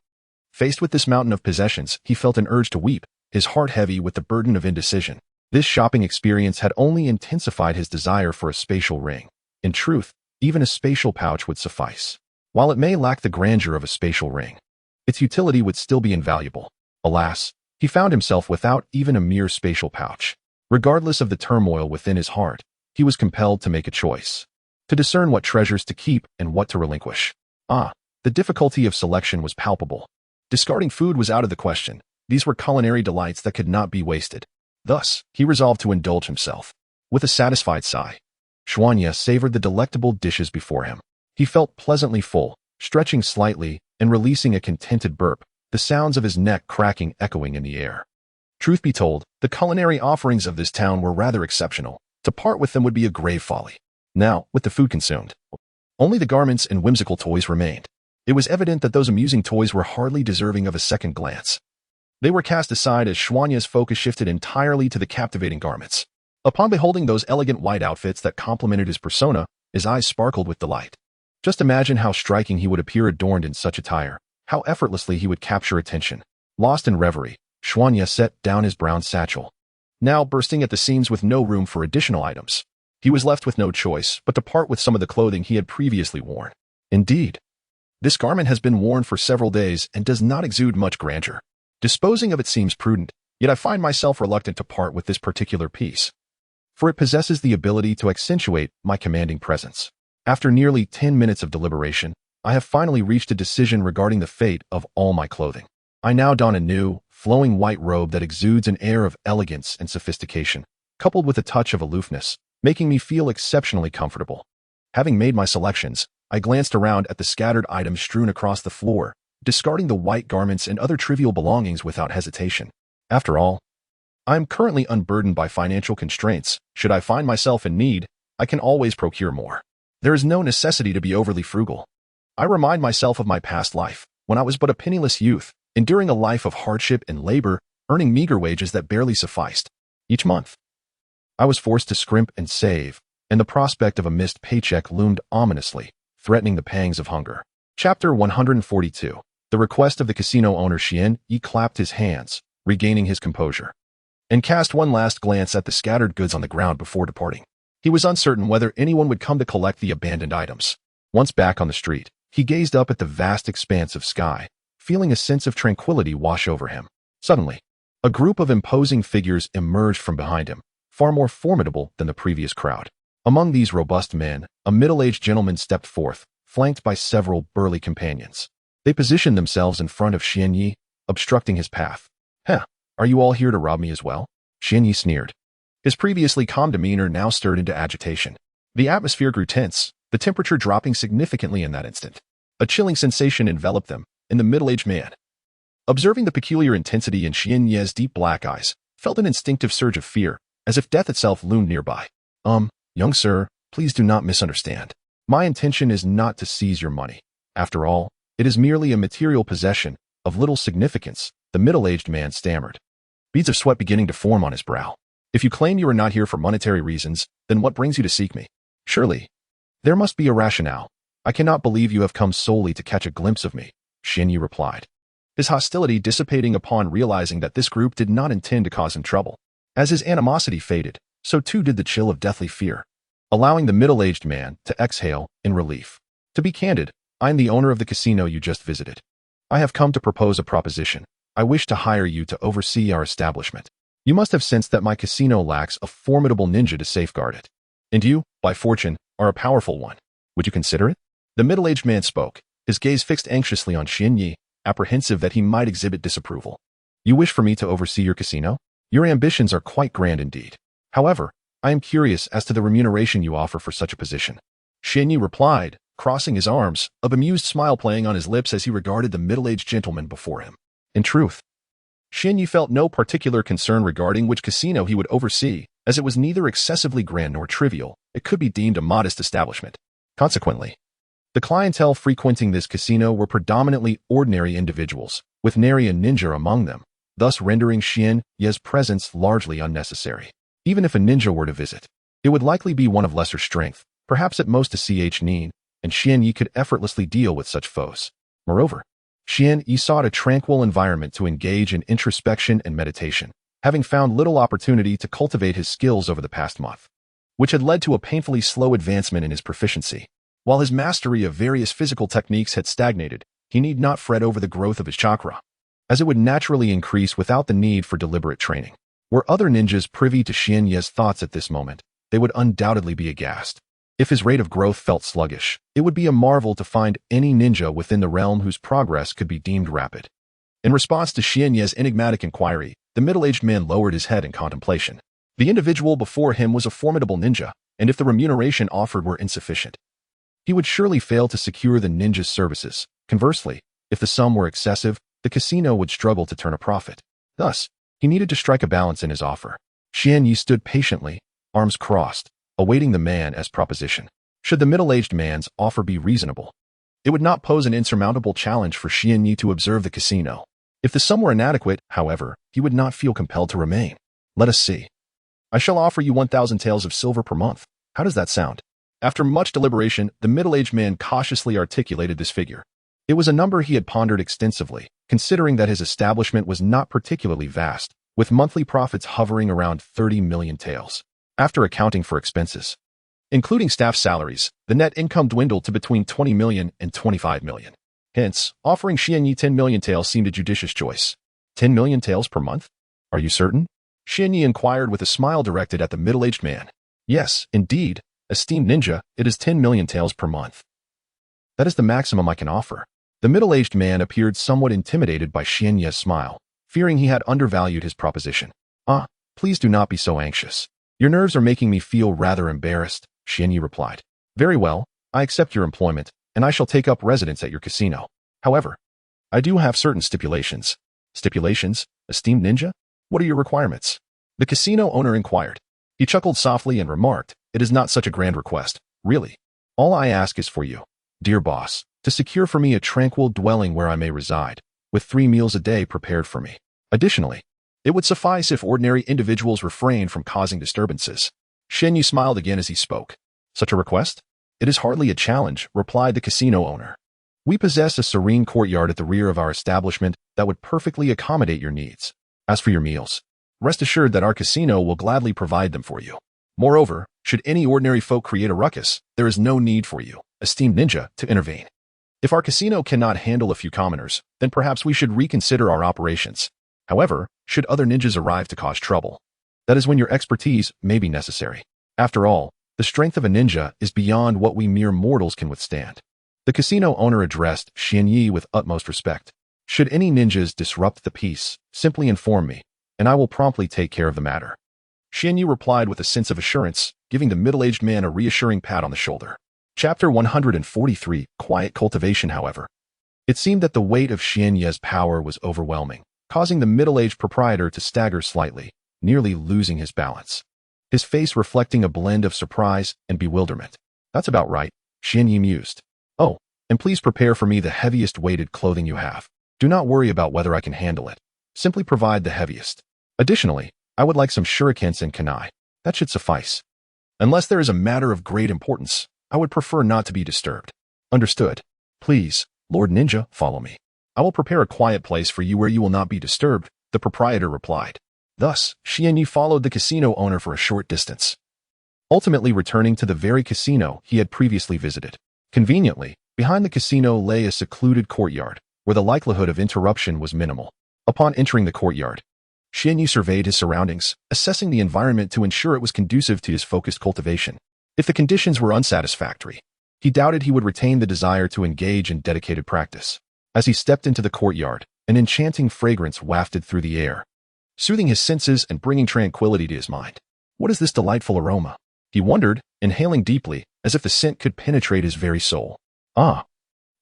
Faced with this mountain of possessions, he felt an urge to weep, his heart heavy with the burden of indecision. This shopping experience had only intensified his desire for a spatial ring. In truth, even a spatial pouch would suffice. While it may lack the grandeur of a spatial ring, its utility would still be invaluable. Alas, he found himself without even a mere spatial pouch. Regardless of the turmoil within his heart, he was compelled to make a choice. To discern what treasures to keep and what to relinquish. The difficulty of selection was palpable. Discarding food was out of the question. These were culinary delights that could not be wasted. Thus, he resolved to indulge himself. With a satisfied sigh, Xuanye savored the delectable dishes before him. He felt pleasantly full, stretching slightly and releasing a contented burp, the sounds of his neck cracking echoing in the air. Truth be told, the culinary offerings of this town were rather exceptional. To part with them would be a grave folly. Now, with the food consumed, only the garments and whimsical toys remained. It was evident that those amusing toys were hardly deserving of a second glance. They were cast aside as Xuanye's focus shifted entirely to the captivating garments. Upon beholding those elegant white outfits that complemented his persona, his eyes sparkled with delight. Just imagine how striking he would appear adorned in such attire, how effortlessly he would capture attention. Lost in reverie, Xuanye set down his brown satchel, now bursting at the seams with no room for additional items. He was left with no choice but to part with some of the clothing he had previously worn. Indeed, this garment has been worn for several days and does not exude much grandeur. Disposing of it seems prudent, yet I find myself reluctant to part with this particular piece, for it possesses the ability to accentuate my commanding presence. After nearly 10 minutes of deliberation, I have finally reached a decision regarding the fate of all my clothing. I now don a new, flowing white robe that exudes an air of elegance and sophistication, coupled with a touch of aloofness, making me feel exceptionally comfortable. Having made my selections, I glanced around at the scattered items strewn across the floor, discarding the white garments and other trivial belongings without hesitation. After all, I am currently unburdened by financial constraints. Should I find myself in need, I can always procure more. There is no necessity to be overly frugal. I remind myself of my past life, when I was but a penniless youth, enduring a life of hardship and labor, earning meager wages that barely sufficed. Each month, I was forced to scrimp and save, and the prospect of a missed paycheck loomed ominously, threatening the pangs of hunger. Chapter 142. The request of the casino owner Xian Yi clapped his hands, regaining his composure, and cast one last glance at the scattered goods on the ground before departing. He was uncertain whether anyone would come to collect the abandoned items. Once back on the street, he gazed up at the vast expanse of sky, feeling a sense of tranquility wash over him. Suddenly, a group of imposing figures emerged from behind him, far more formidable than the previous crowd. Among these robust men, a middle-aged gentleman stepped forth, flanked by several burly companions. They positioned themselves in front of Xian Yi, obstructing his path. Are you all here to rob me as well? Xian Yi sneered. His previously calm demeanor now stirred into agitation. The atmosphere grew tense, the temperature dropping significantly in that instant. A chilling sensation enveloped them, and the middle-aged man, observing the peculiar intensity in Xian Yi's deep black eyes, felt an instinctive surge of fear, as if death itself loomed nearby. Young sir, please do not misunderstand. My intention is not to seize your money. After all, it is merely a material possession, of little significance, The middle-aged man stammered, beads of sweat beginning to form on his brow. If you claim you are not here for monetary reasons, then what brings you to seek me? Surely, there must be a rationale. I cannot believe you have come solely to catch a glimpse of me, Xianyi replied, his hostility dissipating upon realizing that this group did not intend to cause him trouble. As his animosity faded, so too did the chill of deathly fear, allowing the middle-aged man to exhale in relief. To be candid, I am the owner of the casino you just visited. I have come to propose a proposition. I wish to hire you to oversee our establishment. You must have sensed that my casino lacks a formidable ninja to safeguard it. And you, by fortune, are a powerful one. Would you consider it? The middle-aged man spoke, his gaze fixed anxiously on Xianyi, apprehensive that he might exhibit disapproval. You wish for me to oversee your casino? Your ambitions are quite grand indeed. However, I am curious as to the remuneration you offer for such a position. Xianyi replied, crossing his arms, a bemused smile playing on his lips as he regarded the middle-aged gentleman before him. In truth, Xianyi felt no particular concern regarding which casino he would oversee, as it was neither excessively grand nor trivial. It could be deemed a modest establishment. Consequently, the clientele frequenting this casino were predominantly ordinary individuals, with nary a ninja among them, thus rendering Xianyi's presence largely unnecessary. Even if a ninja were to visit, it would likely be one of lesser strength, perhaps at most a nin, and Xianyi could effortlessly deal with such foes. Moreover, Xianyi sought a tranquil environment to engage in introspection and meditation, having found little opportunity to cultivate his skills over the past month, which had led to a painfully slow advancement in his proficiency. While his mastery of various physical techniques had stagnated, he need not fret over the growth of his chakra, as it would naturally increase without the need for deliberate training. Were other ninjas privy to Xianyi's thoughts at this moment, they would undoubtedly be aghast. If his rate of growth felt sluggish, it would be a marvel to find any ninja within the realm whose progress could be deemed rapid. In response to Xianyi's enigmatic inquiry, the middle-aged man lowered his head in contemplation. The individual before him was a formidable ninja, and if the remuneration offered were insufficient, he would surely fail to secure the ninja's services. Conversely, if the sum were excessive, the casino would struggle to turn a profit. Thus, he needed to strike a balance in his offer. Xianyi stood patiently, arms crossed, awaiting the man's proposition. Should the middle-aged man's offer be reasonable, it would not pose an insurmountable challenge for Xianyi to observe the casino. If the sum were inadequate, however, he would not feel compelled to remain. Let us see. I shall offer you 1,000 taels of silver per month. How does that sound? After much deliberation, the middle-aged man cautiously articulated this figure. It was a number he had pondered extensively, considering that his establishment was not particularly vast, with monthly profits hovering around 30 million taels. After accounting for expenses, including staff salaries, the net income dwindled to between 20 million and 25 million. Hence, offering Xianyi 10 million taels seemed a judicious choice. 10 million taels per month? Are you certain? Xianyi inquired with a smile directed at the middle-aged man. Yes, indeed. Esteemed ninja, it is 10 million taels per month. That is the maximum I can offer. The middle-aged man appeared somewhat intimidated by Xianyi's smile, fearing he had undervalued his proposition. Please do not be so anxious. Your nerves are making me feel rather embarrassed, Xianyi replied. Very well, I accept your employment, and I shall take up residence at your casino. However, I do have certain stipulations. Stipulations? Esteemed ninja? What are your requirements? The casino owner inquired. He chuckled softly and remarked, It is not such a grand request, really. All I ask is for you, dear boss, to secure for me a tranquil dwelling where I may reside, with 3 meals a day prepared for me. Additionally, it would suffice if ordinary individuals refrained from causing disturbances. Xianyi smiled again as he spoke. Such a request? It is hardly a challenge, replied the casino owner. We possess a serene courtyard at the rear of our establishment that would perfectly accommodate your needs. As for your meals, rest assured that our casino will gladly provide them for you. Moreover, should any ordinary folk create a ruckus, there is no need for you, esteemed ninja, to intervene. If our casino cannot handle a few commoners, then perhaps we should reconsider our operations. However, should other ninjas arrive to cause trouble, that is when your expertise may be necessary. After all, the strength of a ninja is beyond what we mere mortals can withstand. The casino owner addressed Xianyi with utmost respect. Should any ninjas disrupt the peace, simply inform me, and I will promptly take care of the matter. Xianyi replied with a sense of assurance, giving the middle-aged man a reassuring pat on the shoulder. Chapter 143, Quiet Cultivation. However, it seemed that the weight of Xianyi's power was overwhelming, causing the middle-aged proprietor to stagger slightly, nearly losing his balance. His face reflecting a blend of surprise and bewilderment. That's about right, Xianyi mused. Oh, and please prepare for me the heaviest weighted clothing you have. Do not worry about whether I can handle it. Simply provide the heaviest. Additionally, I would like some shurikens and kunai. That should suffice. Unless there is a matter of great importance, I would prefer not to be disturbed. Understood. Please, Lord Ninja, follow me. I will prepare a quiet place for you where you will not be disturbed, the proprietor replied. Thus, Xianyi followed the casino owner for a short distance, ultimately returning to the very casino he had previously visited. Conveniently, behind the casino lay a secluded courtyard, where the likelihood of interruption was minimal. Upon entering the courtyard, Xianyi surveyed his surroundings, assessing the environment to ensure it was conducive to his focused cultivation. If the conditions were unsatisfactory, he doubted he would retain the desire to engage in dedicated practice. As he stepped into the courtyard, an enchanting fragrance wafted through the air, soothing his senses and bringing tranquility to his mind. What is this delightful aroma? He wondered, inhaling deeply, as if the scent could penetrate his very soul. Ah,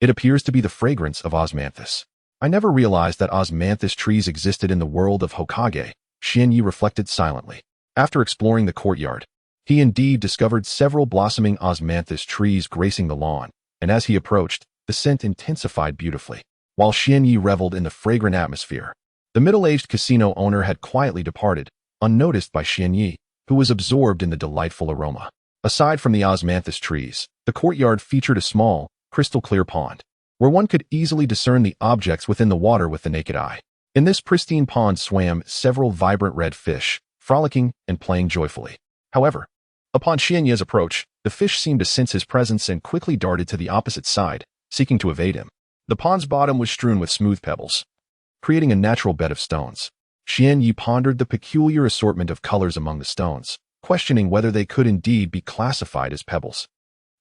it appears to be the fragrance of osmanthus. I never realized that osmanthus trees existed in the world of Hokage, Xianyi reflected silently. After exploring the courtyard, he indeed discovered several blossoming osmanthus trees gracing the lawn, and as he approached, the scent intensified beautifully. While Xianyi reveled in the fragrant atmosphere, the middle-aged casino owner had quietly departed, unnoticed by Xianyi, who was absorbed in the delightful aroma. Aside from the osmanthus trees, the courtyard featured a small, crystal-clear pond, where one could easily discern the objects within the water with the naked eye. In this pristine pond swam several vibrant red fish, frolicking and playing joyfully. However, upon Xianyi's approach, the fish seemed to sense his presence and quickly darted to the opposite side, seeking to evade him. The pond's bottom was strewn with smooth pebbles, creating a natural bed of stones. Xianyi pondered the peculiar assortment of colors among the stones, questioning whether they could indeed be classified as pebbles.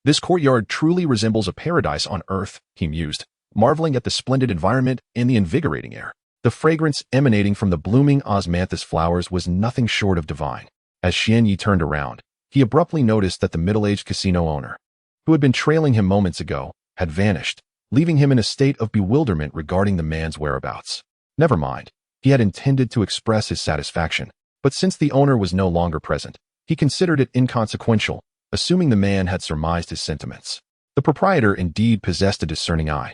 This courtyard truly resembles a paradise on earth, he mused, marveling at the splendid environment and the invigorating air. The fragrance emanating from the blooming osmanthus flowers was nothing short of divine. As Xianyi turned around, he abruptly noticed that the middle-aged casino owner, who had been trailing him moments ago, had vanished, leaving him in a state of bewilderment regarding the man's whereabouts. Never mind, he had intended to express his satisfaction, but since the owner was no longer present, he considered it inconsequential, assuming the man had surmised his sentiments. The proprietor indeed possessed a discerning eye.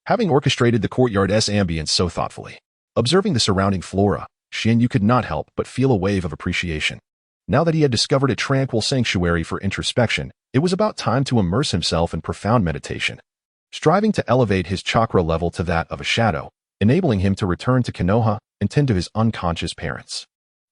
Having orchestrated the courtyard's ambience so thoughtfully, observing the surrounding flora, Xianyi could not help but feel a wave of appreciation. Now that he had discovered a tranquil sanctuary for introspection, it was about time to immerse himself in profound meditation, striving to elevate his chakra level to that of a shadow, enabling him to return to Konoha and tend to his unconscious parents.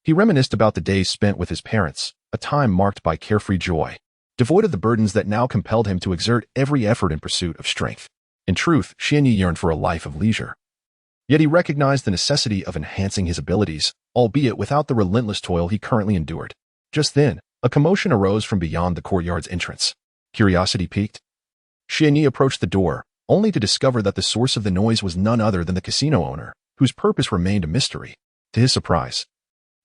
He reminisced about the days spent with his parents, a time marked by carefree joy, devoid of the burdens that now compelled him to exert every effort in pursuit of strength. In truth, Xianyi yearned for a life of leisure. Yet he recognized the necessity of enhancing his abilities, albeit without the relentless toil he currently endured. Just then, a commotion arose from beyond the courtyard's entrance. Curiosity piqued, Xianyi approached the door, only to discover that the source of the noise was none other than the casino owner, whose purpose remained a mystery. To his surprise,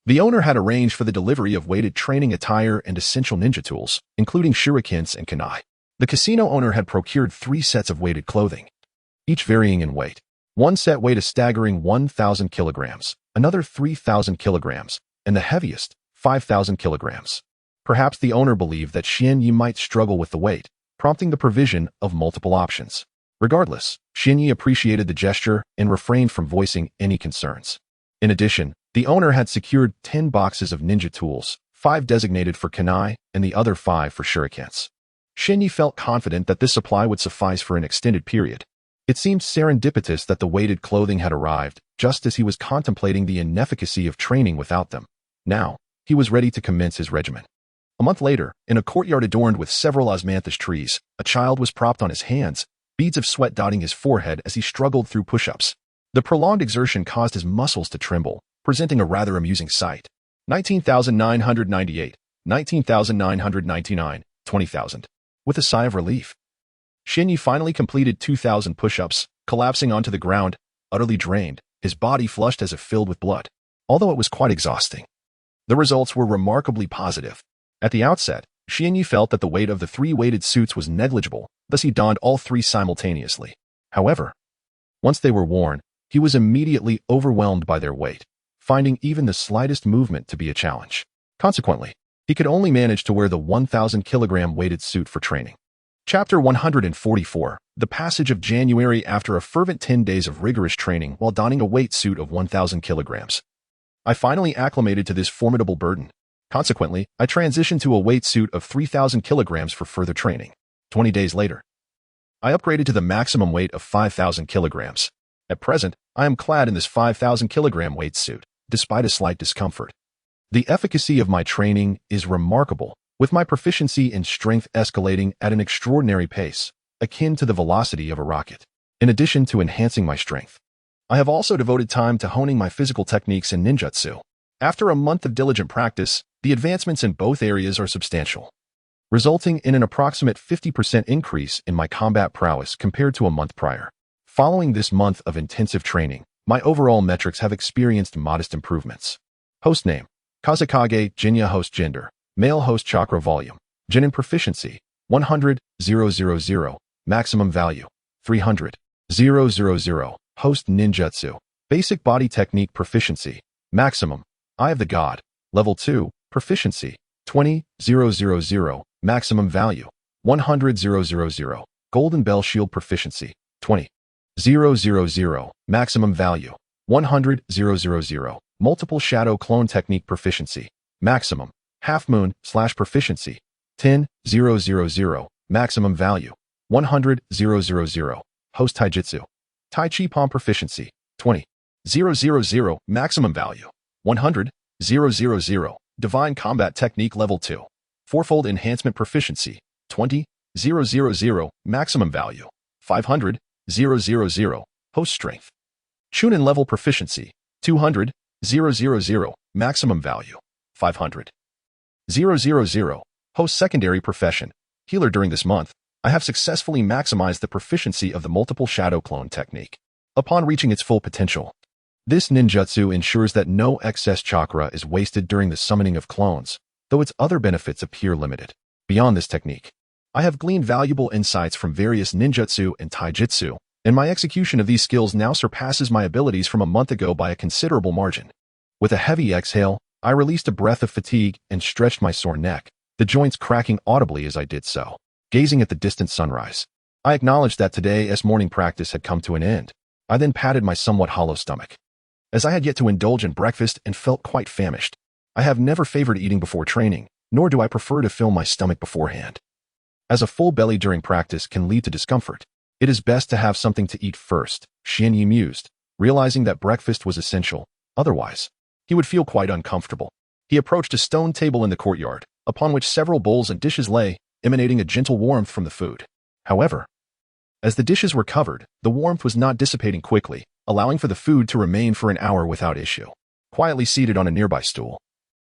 the owner had arranged for the delivery of weighted training attire and essential ninja tools, including shurikens and kunai. The casino owner had procured 3 sets of weighted clothing, each varying in weight. One set weighed a staggering 1,000 kilograms, another 3,000 kilograms, and the heaviest, 5,000 kilograms. Perhaps the owner believed that Xianyi might struggle with the weight, prompting the provision of multiple options. Regardless, Xianyi appreciated the gesture and refrained from voicing any concerns. In addition, the owner had secured 10 boxes of ninja tools, 5 designated for kunai and the other 5 for shurikens. Xianyi felt confident that this supply would suffice for an extended period. It seemed serendipitous that the weighted clothing had arrived just as he was contemplating the inefficacy of training without them. Now, he was ready to commence his regimen. A month later, in a courtyard adorned with several osmanthus trees, a child was propped on his hands, beads of sweat dotting his forehead as he struggled through push-ups. The prolonged exertion caused his muscles to tremble, presenting a rather amusing sight. 19,998, 19,999, 20,000. With a sigh of relief, Xianyi finally completed 2,000 push-ups, collapsing onto the ground, utterly drained, his body flushed as if filled with blood. Although it was quite exhausting, the results were remarkably positive. At the outset, Xianyi felt that the weight of the 3 weighted suits was negligible, thus he donned all 3 simultaneously. However, once they were worn, he was immediately overwhelmed by their weight, finding even the slightest movement to be a challenge. Consequently, he could only manage to wear the 1,000 kilogram weighted suit for training. Chapter 144, The Passage of January after a fervent 10 days of rigorous training while donning a weight suit of 1,000 kilograms. I finally acclimated to this formidable burden. Consequently, I transitioned to a weight suit of 3,000 kilograms for further training. 20 days later, I upgraded to the maximum weight of 5,000 kilograms. At present, I am clad in this 5,000 kilogram weight suit, despite a slight discomfort. The efficacy of my training is remarkable, with my proficiency in strength escalating at an extraordinary pace, akin to the velocity of a rocket. In addition to enhancing my strength, I have also devoted time to honing my physical techniques in ninjutsu. After a month of diligent practice, the advancements in both areas are substantial, resulting in an approximate 50% increase in my combat prowess compared to a month prior. Following this month of intensive training, my overall metrics have experienced modest improvements. Host name: Kazekage Jinya. Host gender: male. Host chakra volume: Jinin. Proficiency: 100,000. Maximum value: 300,000. Host ninjutsu: basic body technique. Proficiency: maximum: Eye of the God. Level 2. Proficiency: 20,000. Maximum value: 100,000. Golden Bell Shield. Proficiency: 20,000. Maximum value: 100,000. Multiple Shadow Clone Technique. Proficiency: maximum: Half Moon / proficiency: 10,000. Maximum value: 100,000. Host Taijutsu: Tai Chi Palm. Proficiency: 20,000. Maximum value: 100,000. Divine Combat Technique. Level 2. Fourfold Enhancement. Proficiency: 20,000. Maximum value: 500,000. Host Strength: Chunin. Level. Proficiency: 200,000. Maximum value: 500,000. Host Secondary Profession: Healer. During this month, I have successfully maximized the proficiency of the Multiple Shadow Clone Technique. Upon reaching its full potential, this ninjutsu ensures that no excess chakra is wasted during the summoning of clones, though its other benefits appear limited. Beyond this technique, I have gleaned valuable insights from various ninjutsu and taijutsu, and my execution of these skills now surpasses my abilities from a month ago by a considerable margin. With a heavy exhale, I released a breath of fatigue and stretched my sore neck, the joints cracking audibly as I did so. Gazing at the distant sunrise, I acknowledged that today's morning practice had come to an end. I then patted my somewhat hollow stomach, as I had yet to indulge in breakfast and felt quite famished. I have never favored eating before training, nor do I prefer to fill my stomach beforehand. As a full belly during practice can lead to discomfort, it is best to have something to eat first, Xianyi mused, realizing that breakfast was essential. Otherwise, he would feel quite uncomfortable. He approached a stone table in the courtyard, upon which several bowls and dishes lay, emanating a gentle warmth from the food. However, as the dishes were covered, the warmth was not dissipating quickly, allowing for the food to remain for an hour without issue. Quietly seated on a nearby stool,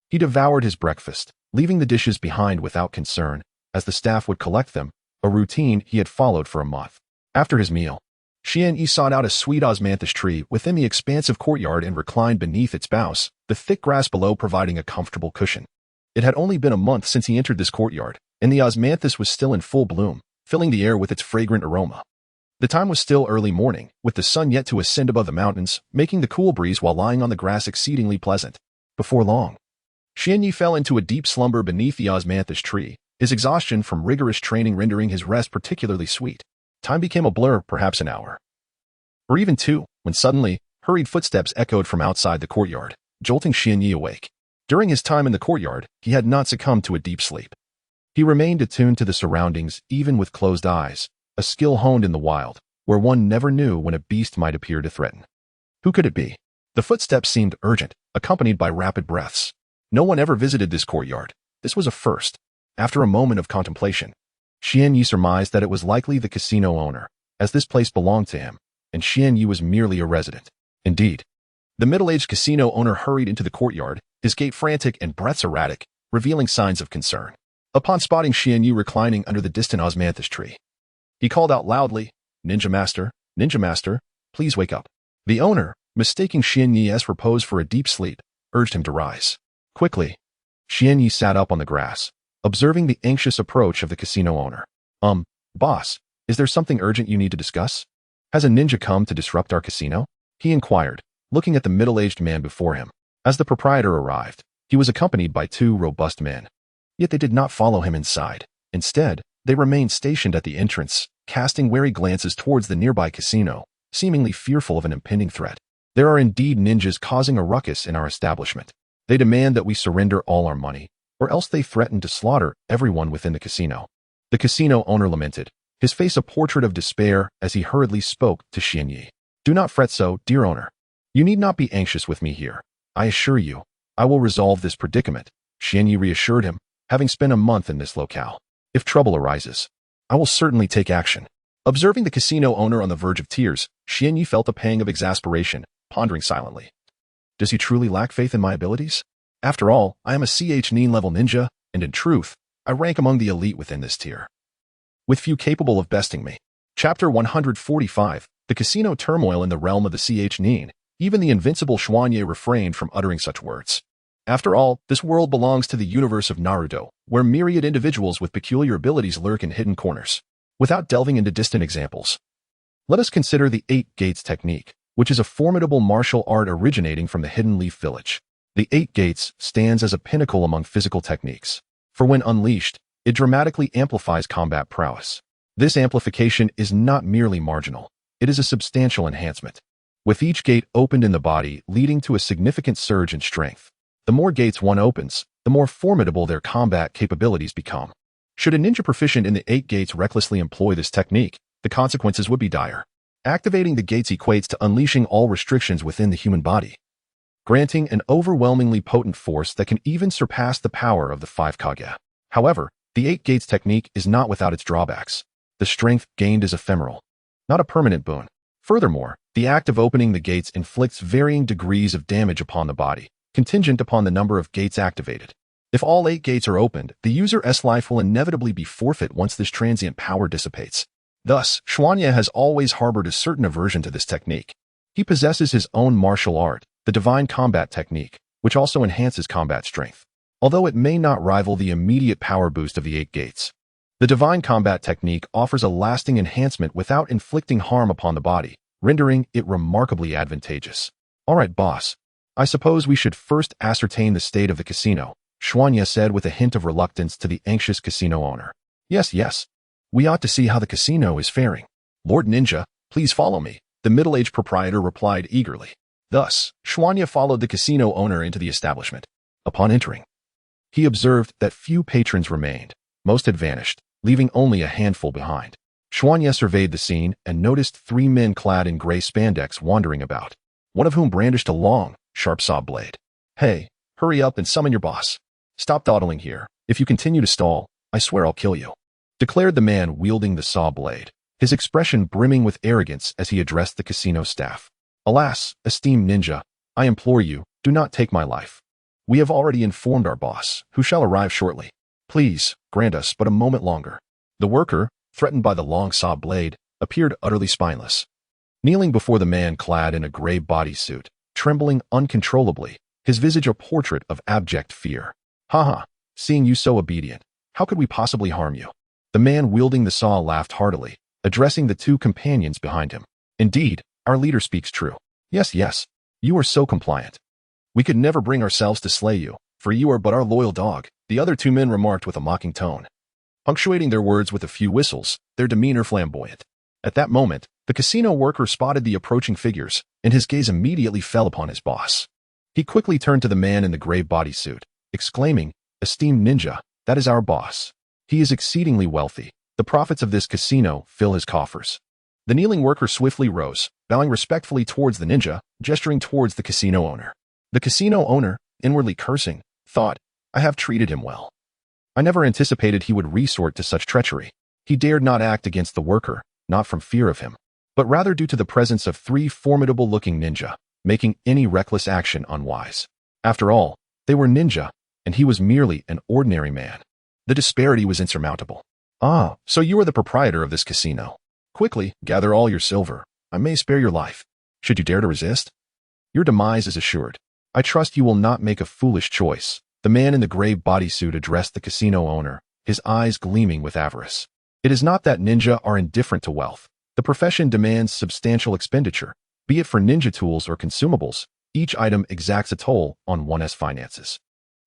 he devoured his breakfast, leaving the dishes behind without concern, as the staff would collect them, a routine he had followed for a month. After his meal, Xianyi sought out a sweet osmanthus tree within the expansive courtyard and reclined beneath its boughs, the thick grass below providing a comfortable cushion. It had only been a month since he entered this courtyard, and the osmanthus was still in full bloom, filling the air with its fragrant aroma. The time was still early morning, with the sun yet to ascend above the mountains, making the cool breeze while lying on the grass exceedingly pleasant. Before long, Xianyi fell into a deep slumber beneath the osmanthus tree, his exhaustion from rigorous training rendering his rest particularly sweet. Time became a blur, perhaps an hour, or even two, when suddenly, hurried footsteps echoed from outside the courtyard, jolting Xianyi awake. During his time in the courtyard, he had not succumbed to a deep sleep. He remained attuned to the surroundings, even with closed eyes, a skill honed in the wild, where one never knew when a beast might appear to threaten. Who could it be? The footsteps seemed urgent, accompanied by rapid breaths. No one ever visited this courtyard. This was a first. After a moment of contemplation, Xianyi surmised that it was likely the casino owner, as this place belonged to him, and Xianyi was merely a resident. Indeed, the middle-aged casino owner hurried into the courtyard, his gait frantic and breaths erratic, revealing signs of concern. Upon spotting Xianyi reclining under the distant osmanthus tree, he called out loudly, Ninja Master, please wake up." The owner, mistaking Xianyi's repose for a deep sleep, urged him to rise. Quickly, Xianyi sat up on the grass, observing the anxious approach of the casino owner. Boss, is there something urgent you need to discuss? Has a ninja come to disrupt our casino?" he inquired, looking at the middle-aged man before him. As the proprietor arrived, he was accompanied by two robust men. Yet they did not follow him inside. Instead, They remained stationed at the entrance, casting wary glances towards the nearby casino, seemingly fearful of an impending threat. There are indeed ninjas causing a ruckus in our establishment. They demand that we surrender all our money, or else they threaten to slaughter everyone within the casino. The casino owner lamented, his face a portrait of despair as he hurriedly spoke to Xianyi. Do not fret so, dear owner. You need not be anxious with me here. I assure you, I will resolve this predicament, Xianyi reassured him, having spent a month in this locale. If trouble arises, I will certainly take action. Observing the casino owner on the verge of tears, Xianyi felt a pang of exasperation, pondering silently. Does he truly lack faith in my abilities? After all, I am a CH9 level ninja, and in truth, I rank among the elite within this tier, with few capable of besting me. Chapter 145, The Casino Turmoil in the Realm of the CH9. Even the invincible Xuanye refrained from uttering such words. After all, this world belongs to the universe of Naruto, where myriad individuals with peculiar abilities lurk in hidden corners. Without delving into distant examples, let us consider the 8 Gates technique, which is a formidable martial art originating from the Hidden Leaf Village. The 8 Gates stands as a pinnacle among physical techniques, for when unleashed, it dramatically amplifies combat prowess. This amplification is not merely marginal, it is a substantial enhancement, with each gate opened in the body leading to a significant surge in strength. The more gates one opens, the more formidable their combat capabilities become. Should a ninja proficient in the 8 gates recklessly employ this technique, the consequences would be dire. Activating the gates equates to unleashing all restrictions within the human body, granting an overwhelmingly potent force that can even surpass the power of the 5 Kage. However, the 8 gates technique is not without its drawbacks. The strength gained is ephemeral, not a permanent boon. Furthermore, the act of opening the gates inflicts varying degrees of damage upon the body, contingent upon the number of gates activated. If all 8 gates are opened, the user's life will inevitably be forfeit once this transient power dissipates. Thus, Xuanye has always harbored a certain aversion to this technique. He possesses his own martial art, the Divine Combat Technique, which also enhances combat strength, although it may not rival the immediate power boost of the 8 gates. The Divine Combat Technique offers a lasting enhancement without inflicting harm upon the body, rendering it remarkably advantageous. Alright, boss. I suppose we should first ascertain the state of the casino, Xuanye said with a hint of reluctance to the anxious casino owner. Yes. We ought to see how the casino is faring. Lord Ninja, please follow me, the middle-aged proprietor replied eagerly. Thus, Xuanye followed the casino owner into the establishment. Upon entering, he observed that few patrons remained. Most had vanished, leaving only a handful behind. Xuanye surveyed the scene and noticed 3 men clad in gray spandex wandering about, one of whom brandished a long, sharp saw blade. Hey, hurry up and summon your boss. Stop dawdling here. If you continue to stall, I swear I'll kill you, declared the man wielding the saw blade, his expression brimming with arrogance as he addressed the casino staff. Alas, esteemed ninja, I implore you, do not take my life. We have already informed our boss, who shall arrive shortly. Please, grant us but a moment longer. The worker, threatened by the long saw blade, appeared utterly spineless. Kneeling before the man clad in a gray bodysuit, trembling uncontrollably, his visage a portrait of abject fear. Haha, seeing you so obedient, how could we possibly harm you? The man wielding the saw laughed heartily, addressing the 2 companions behind him. Indeed, our leader speaks true. Yes, you are so compliant. We could never bring ourselves to slay you, for you are but our loyal dog, the other 2 men remarked with a mocking tone, punctuating their words with a few whistles, their demeanor flamboyant. At that moment, the casino worker spotted the approaching figures, and his gaze immediately fell upon his boss. He quickly turned to the man in the gray bodysuit, exclaiming, Esteemed ninja, that is our boss. He is exceedingly wealthy. The profits of this casino fill his coffers. The kneeling worker swiftly rose, bowing respectfully towards the ninja, gesturing towards the casino owner. The casino owner, inwardly cursing, thought, I have treated him well. I never anticipated he would resort to such treachery. He dared not act against the worker, not from fear of him, but rather due to the presence of 3 formidable-looking ninja, making any reckless action unwise. After all, they were ninja, and he was merely an ordinary man. The disparity was insurmountable. Ah, so you are the proprietor of this casino. Quickly, gather all your silver. I may spare your life. Should you dare to resist, your demise is assured. I trust you will not make a foolish choice. The man in the gray bodysuit addressed the casino owner, his eyes gleaming with avarice. It is not that ninja are indifferent to wealth. The profession demands substantial expenditure, be it for ninja tools or consumables. Each item exacts a toll on one's finances.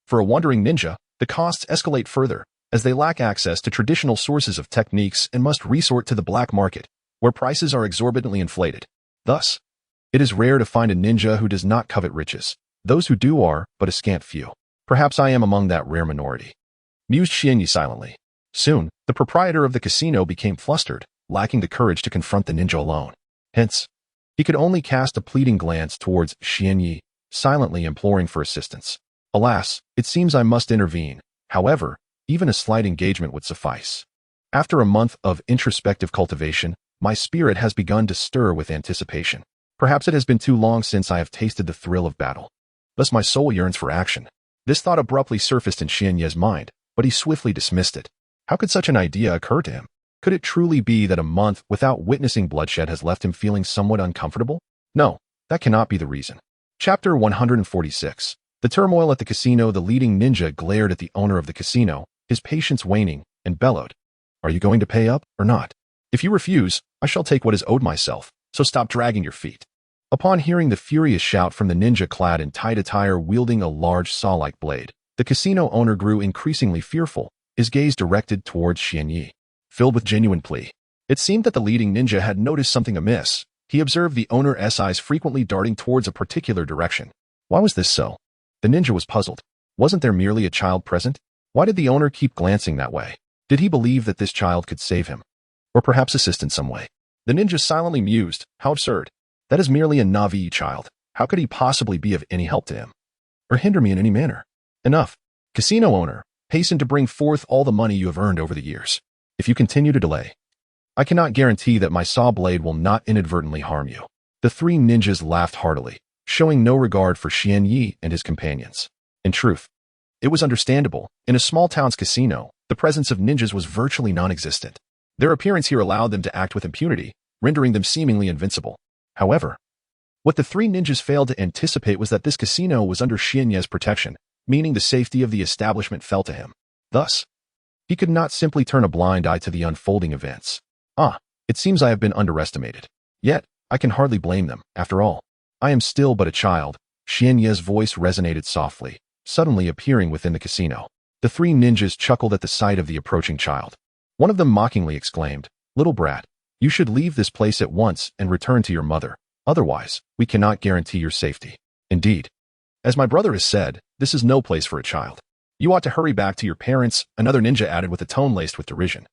For a wandering ninja, the costs escalate further. as they lack access to traditional sources of techniques and must resort to the black market, where prices are exorbitantly inflated. Thus, it is rare to find a ninja who does not covet riches. Those who do are but a scant few. Perhaps I am among that rare minority, mused Xianyi silently. Soon, the proprietor of the casino became flustered, lacking the courage to confront the ninja alone. Hence, he could only cast a pleading glance towards Xianyi, silently imploring for assistance. Alas, it seems I must intervene. However, even a slight engagement would suffice. After a month of introspective cultivation, my spirit has begun to stir with anticipation. Perhaps it has been too long since I have tasted the thrill of battle. Thus my soul yearns for action. This thought abruptly surfaced in Xianyi's mind, but he swiftly dismissed it. How could such an idea occur to him? Could it truly be that a month without witnessing bloodshed has left him feeling somewhat uncomfortable? No, that cannot be the reason. Chapter 146. The turmoil at the casino. The leading ninja glared at the owner of the casino, his patience waning, and bellowed. Are you going to pay up or not? If you refuse, I shall take what is owed myself, so stop dragging your feet. Upon hearing the furious shout from the ninja clad in tight attire wielding a large saw-like blade, the casino owner grew increasingly fearful, his gaze directed towards Xianyi, filled with genuine plea. It seemed that the leading ninja had noticed something amiss. He observed the owner's eyes frequently darting towards a particular direction. Why was this so? The ninja was puzzled. Wasn't there merely a child present? Why did the owner keep glancing that way? Did he believe that this child could save him? Or perhaps assist in some way? The ninja silently mused. How absurd. That is merely a Navi child. How could he possibly be of any help to him? Or hinder me in any manner? Enough. Casino owner, hasten to bring forth all the money you have earned over the years. If you continue to delay, I cannot guarantee that my saw blade will not inadvertently harm you. The three ninjas laughed heartily, showing no regard for Xianyi and his companions. In truth, it was understandable. In a small town's casino, the presence of ninjas was virtually non-existent. Their appearance here allowed them to act with impunity, rendering them seemingly invincible. However, what the three ninjas failed to anticipate was that this casino was under Xianyi's protection, meaning the safety of the establishment fell to him. Thus, he could not simply turn a blind eye to the unfolding events. It seems I have been underestimated. Yet, I can hardly blame them. After all, I am still but a child. Xianyi's voice resonated softly, suddenly appearing within the casino. The three ninjas chuckled at the sight of the approaching child. One of them mockingly exclaimed, "Little brat, you should leave this place at once and return to your mother. Otherwise, we cannot guarantee your safety." Indeed, as my brother has said, this is no place for a child. You ought to hurry back to your parents, another ninja added with a tone laced with derision.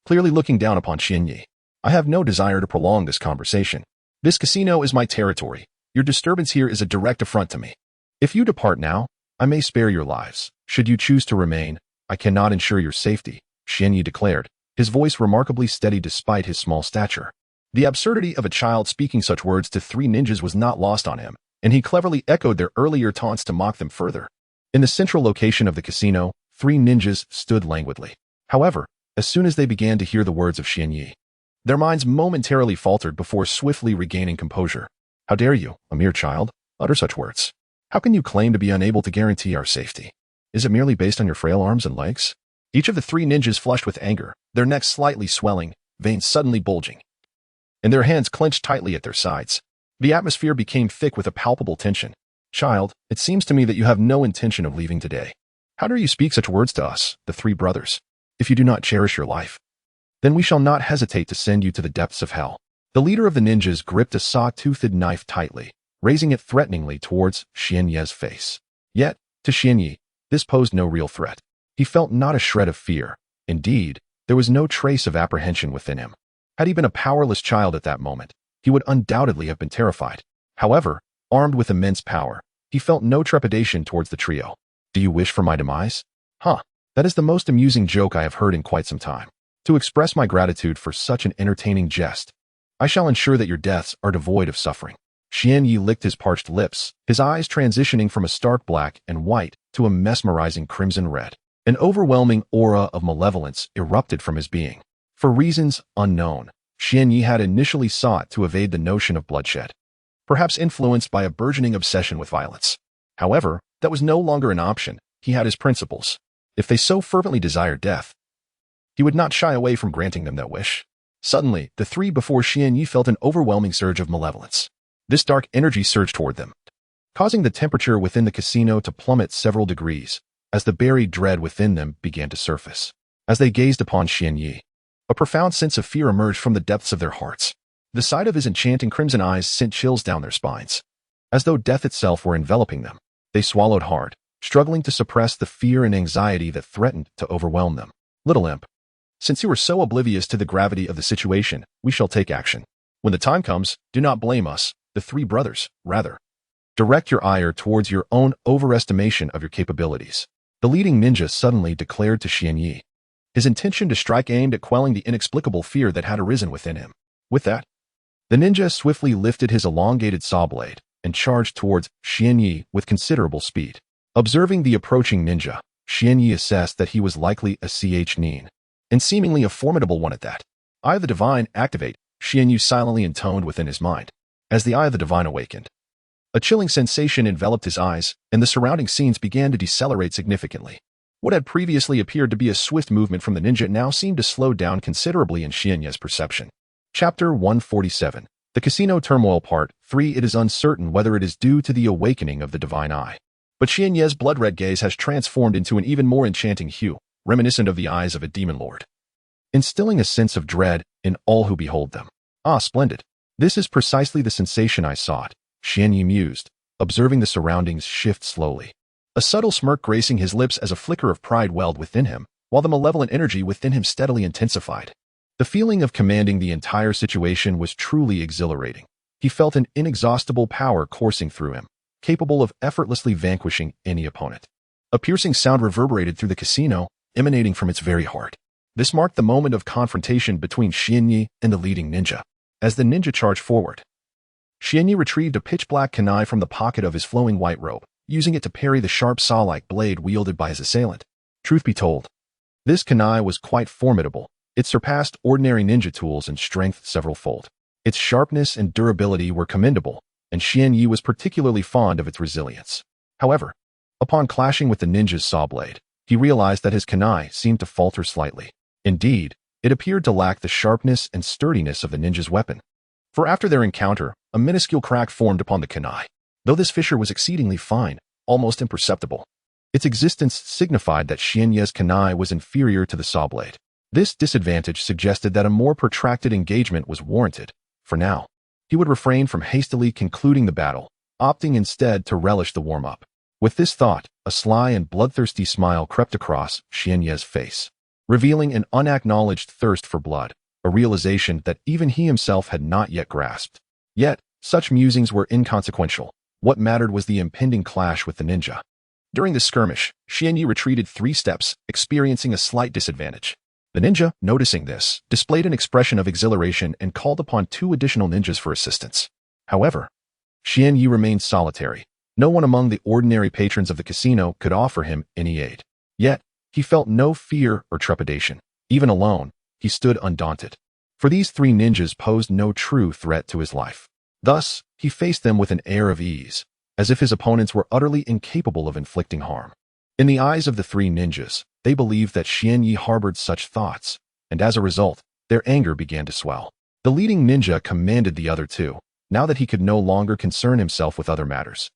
Clearly looking down upon Xianyi. I have no desire to prolong this conversation. This casino is my territory. Your disturbance here is a direct affront to me. If you depart now, I may spare your lives. Should you choose to remain, I cannot ensure your safety, Xianyi declared, his voice remarkably steady despite his small stature. The absurdity of a child speaking such words to three ninjas was not lost on him, and he cleverly echoed their earlier taunts to mock them further. In the central location of the casino, three ninjas stood languidly. However, as soon as they began to hear the words of Xianyi, their minds momentarily faltered before swiftly regaining composure. How dare you, a mere child, utter such words? How can you claim to be unable to guarantee our safety? Is it merely based on your frail arms and legs? Each of the three ninjas flushed with anger, their necks slightly swelling, veins suddenly bulging, and their hands clenched tightly at their sides. The atmosphere became thick with a palpable tension. Child, it seems to me that you have no intention of leaving today. How dare you speak such words to us, the three brothers? If you do not cherish your life, then we shall not hesitate to send you to the depths of hell. The leader of the ninjas gripped a saw-toothed knife tightly, raising it threateningly towards Xianyi's face. Yet, to Xianyi, this posed no real threat. He felt not a shred of fear. Indeed, there was no trace of apprehension within him. Had he been a powerless child at that moment, he would undoubtedly have been terrified. However, armed with immense power, he felt no trepidation towards the trio. Do you wish for my demise? That is the most amusing joke I have heard in quite some time. To express my gratitude for such an entertaining jest, I shall ensure that your deaths are devoid of suffering. Xianyi licked his parched lips, his eyes transitioning from a stark black and white to a mesmerizing crimson red. An overwhelming aura of malevolence erupted from his being. For reasons unknown, Xianyi had initially sought to evade the notion of bloodshed, perhaps influenced by a burgeoning obsession with violence. However, that was no longer an option. He had his principles. If they so fervently desired death, he would not shy away from granting them that wish. Suddenly, the three before Xianyi felt an overwhelming surge of malevolence. This dark energy surged toward them, causing the temperature within the casino to plummet several degrees as the buried dread within them began to surface. As they gazed upon Xianyi, a profound sense of fear emerged from the depths of their hearts. The sight of his enchanting crimson eyes sent chills down their spines. As though death itself were enveloping them, they swallowed hard, struggling to suppress the fear and anxiety that threatened to overwhelm them. Little imp, since you are so oblivious to the gravity of the situation, we shall take action. When the time comes, do not blame us, the three brothers, rather. Direct your ire towards your own overestimation of your capabilities. The leading ninja suddenly declared to Xianyi, his intention to strike aimed at quelling the inexplicable fear that had arisen within him. With that, the ninja swiftly lifted his elongated saw blade and charged towards Xianyi with considerable speed. Observing the approaching ninja, Xianyi assessed that he was likely a nin, and seemingly a formidable one at that. Eye of the Divine, activate, Xianyi silently intoned within his mind. As the Eye of the Divine awakened, a chilling sensation enveloped his eyes, and the surrounding scenes began to decelerate significantly. What had previously appeared to be a swift movement from the ninja now seemed to slow down considerably in Xianyi's perception. Chapter 147. The Casino Turmoil Part 3. It is uncertain whether it is due to the awakening of the Divine Eye, but Xianyi's blood-red gaze has transformed into an even more enchanting hue, reminiscent of the eyes of a demon lord, instilling a sense of dread in all who behold them. Ah, splendid. This is precisely the sensation I sought, Xianyi mused, observing the surroundings shift slowly. A subtle smirk gracing his lips as a flicker of pride welled within him, while the malevolent energy within him steadily intensified. The feeling of commanding the entire situation was truly exhilarating. He felt an inexhaustible power coursing through him, capable of effortlessly vanquishing any opponent. A piercing sound reverberated through the casino, emanating from its very heart. This marked the moment of confrontation between Xianyi and the leading ninja. As the ninja charged forward, Xianyi retrieved a pitch-black kunai from the pocket of his flowing white robe, using it to parry the sharp saw-like blade wielded by his assailant. Truth be told, this kunai was quite formidable. It surpassed ordinary ninja tools in strength several-fold. Its sharpness and durability were commendable, and Xianyi was particularly fond of its resilience. However, upon clashing with the ninja's saw blade, he realized that his kunai seemed to falter slightly. Indeed, it appeared to lack the sharpness and sturdiness of the ninja's weapon. For after their encounter, a minuscule crack formed upon the kunai. Though this fissure was exceedingly fine, almost imperceptible, its existence signified that Xianyi's kunai was inferior to the saw blade. This disadvantage suggested that a more protracted engagement was warranted. For now, he would refrain from hastily concluding the battle, opting instead to relish the warm-up. With this thought, a sly and bloodthirsty smile crept across Xianyi's face, revealing an unacknowledged thirst for blood, a realization that even he himself had not yet grasped. Yet, such musings were inconsequential. What mattered was the impending clash with the ninja. During the skirmish, Xianyi retreated 3 steps, experiencing a slight disadvantage. The ninja, noticing this, displayed an expression of exhilaration and called upon 2 additional ninjas for assistance. However, Xianyi remained solitary. No one among the ordinary patrons of the casino could offer him any aid. Yet, he felt no fear or trepidation. Even alone, he stood undaunted. For these 3 ninjas posed no true threat to his life. Thus, he faced them with an air of ease, as if his opponents were utterly incapable of inflicting harm. In the eyes of the 3 ninjas, they believed that Xianyi harbored such thoughts, and as a result, their anger began to swell. The leading ninja commanded the other 2, now that he could no longer concern himself with other matters.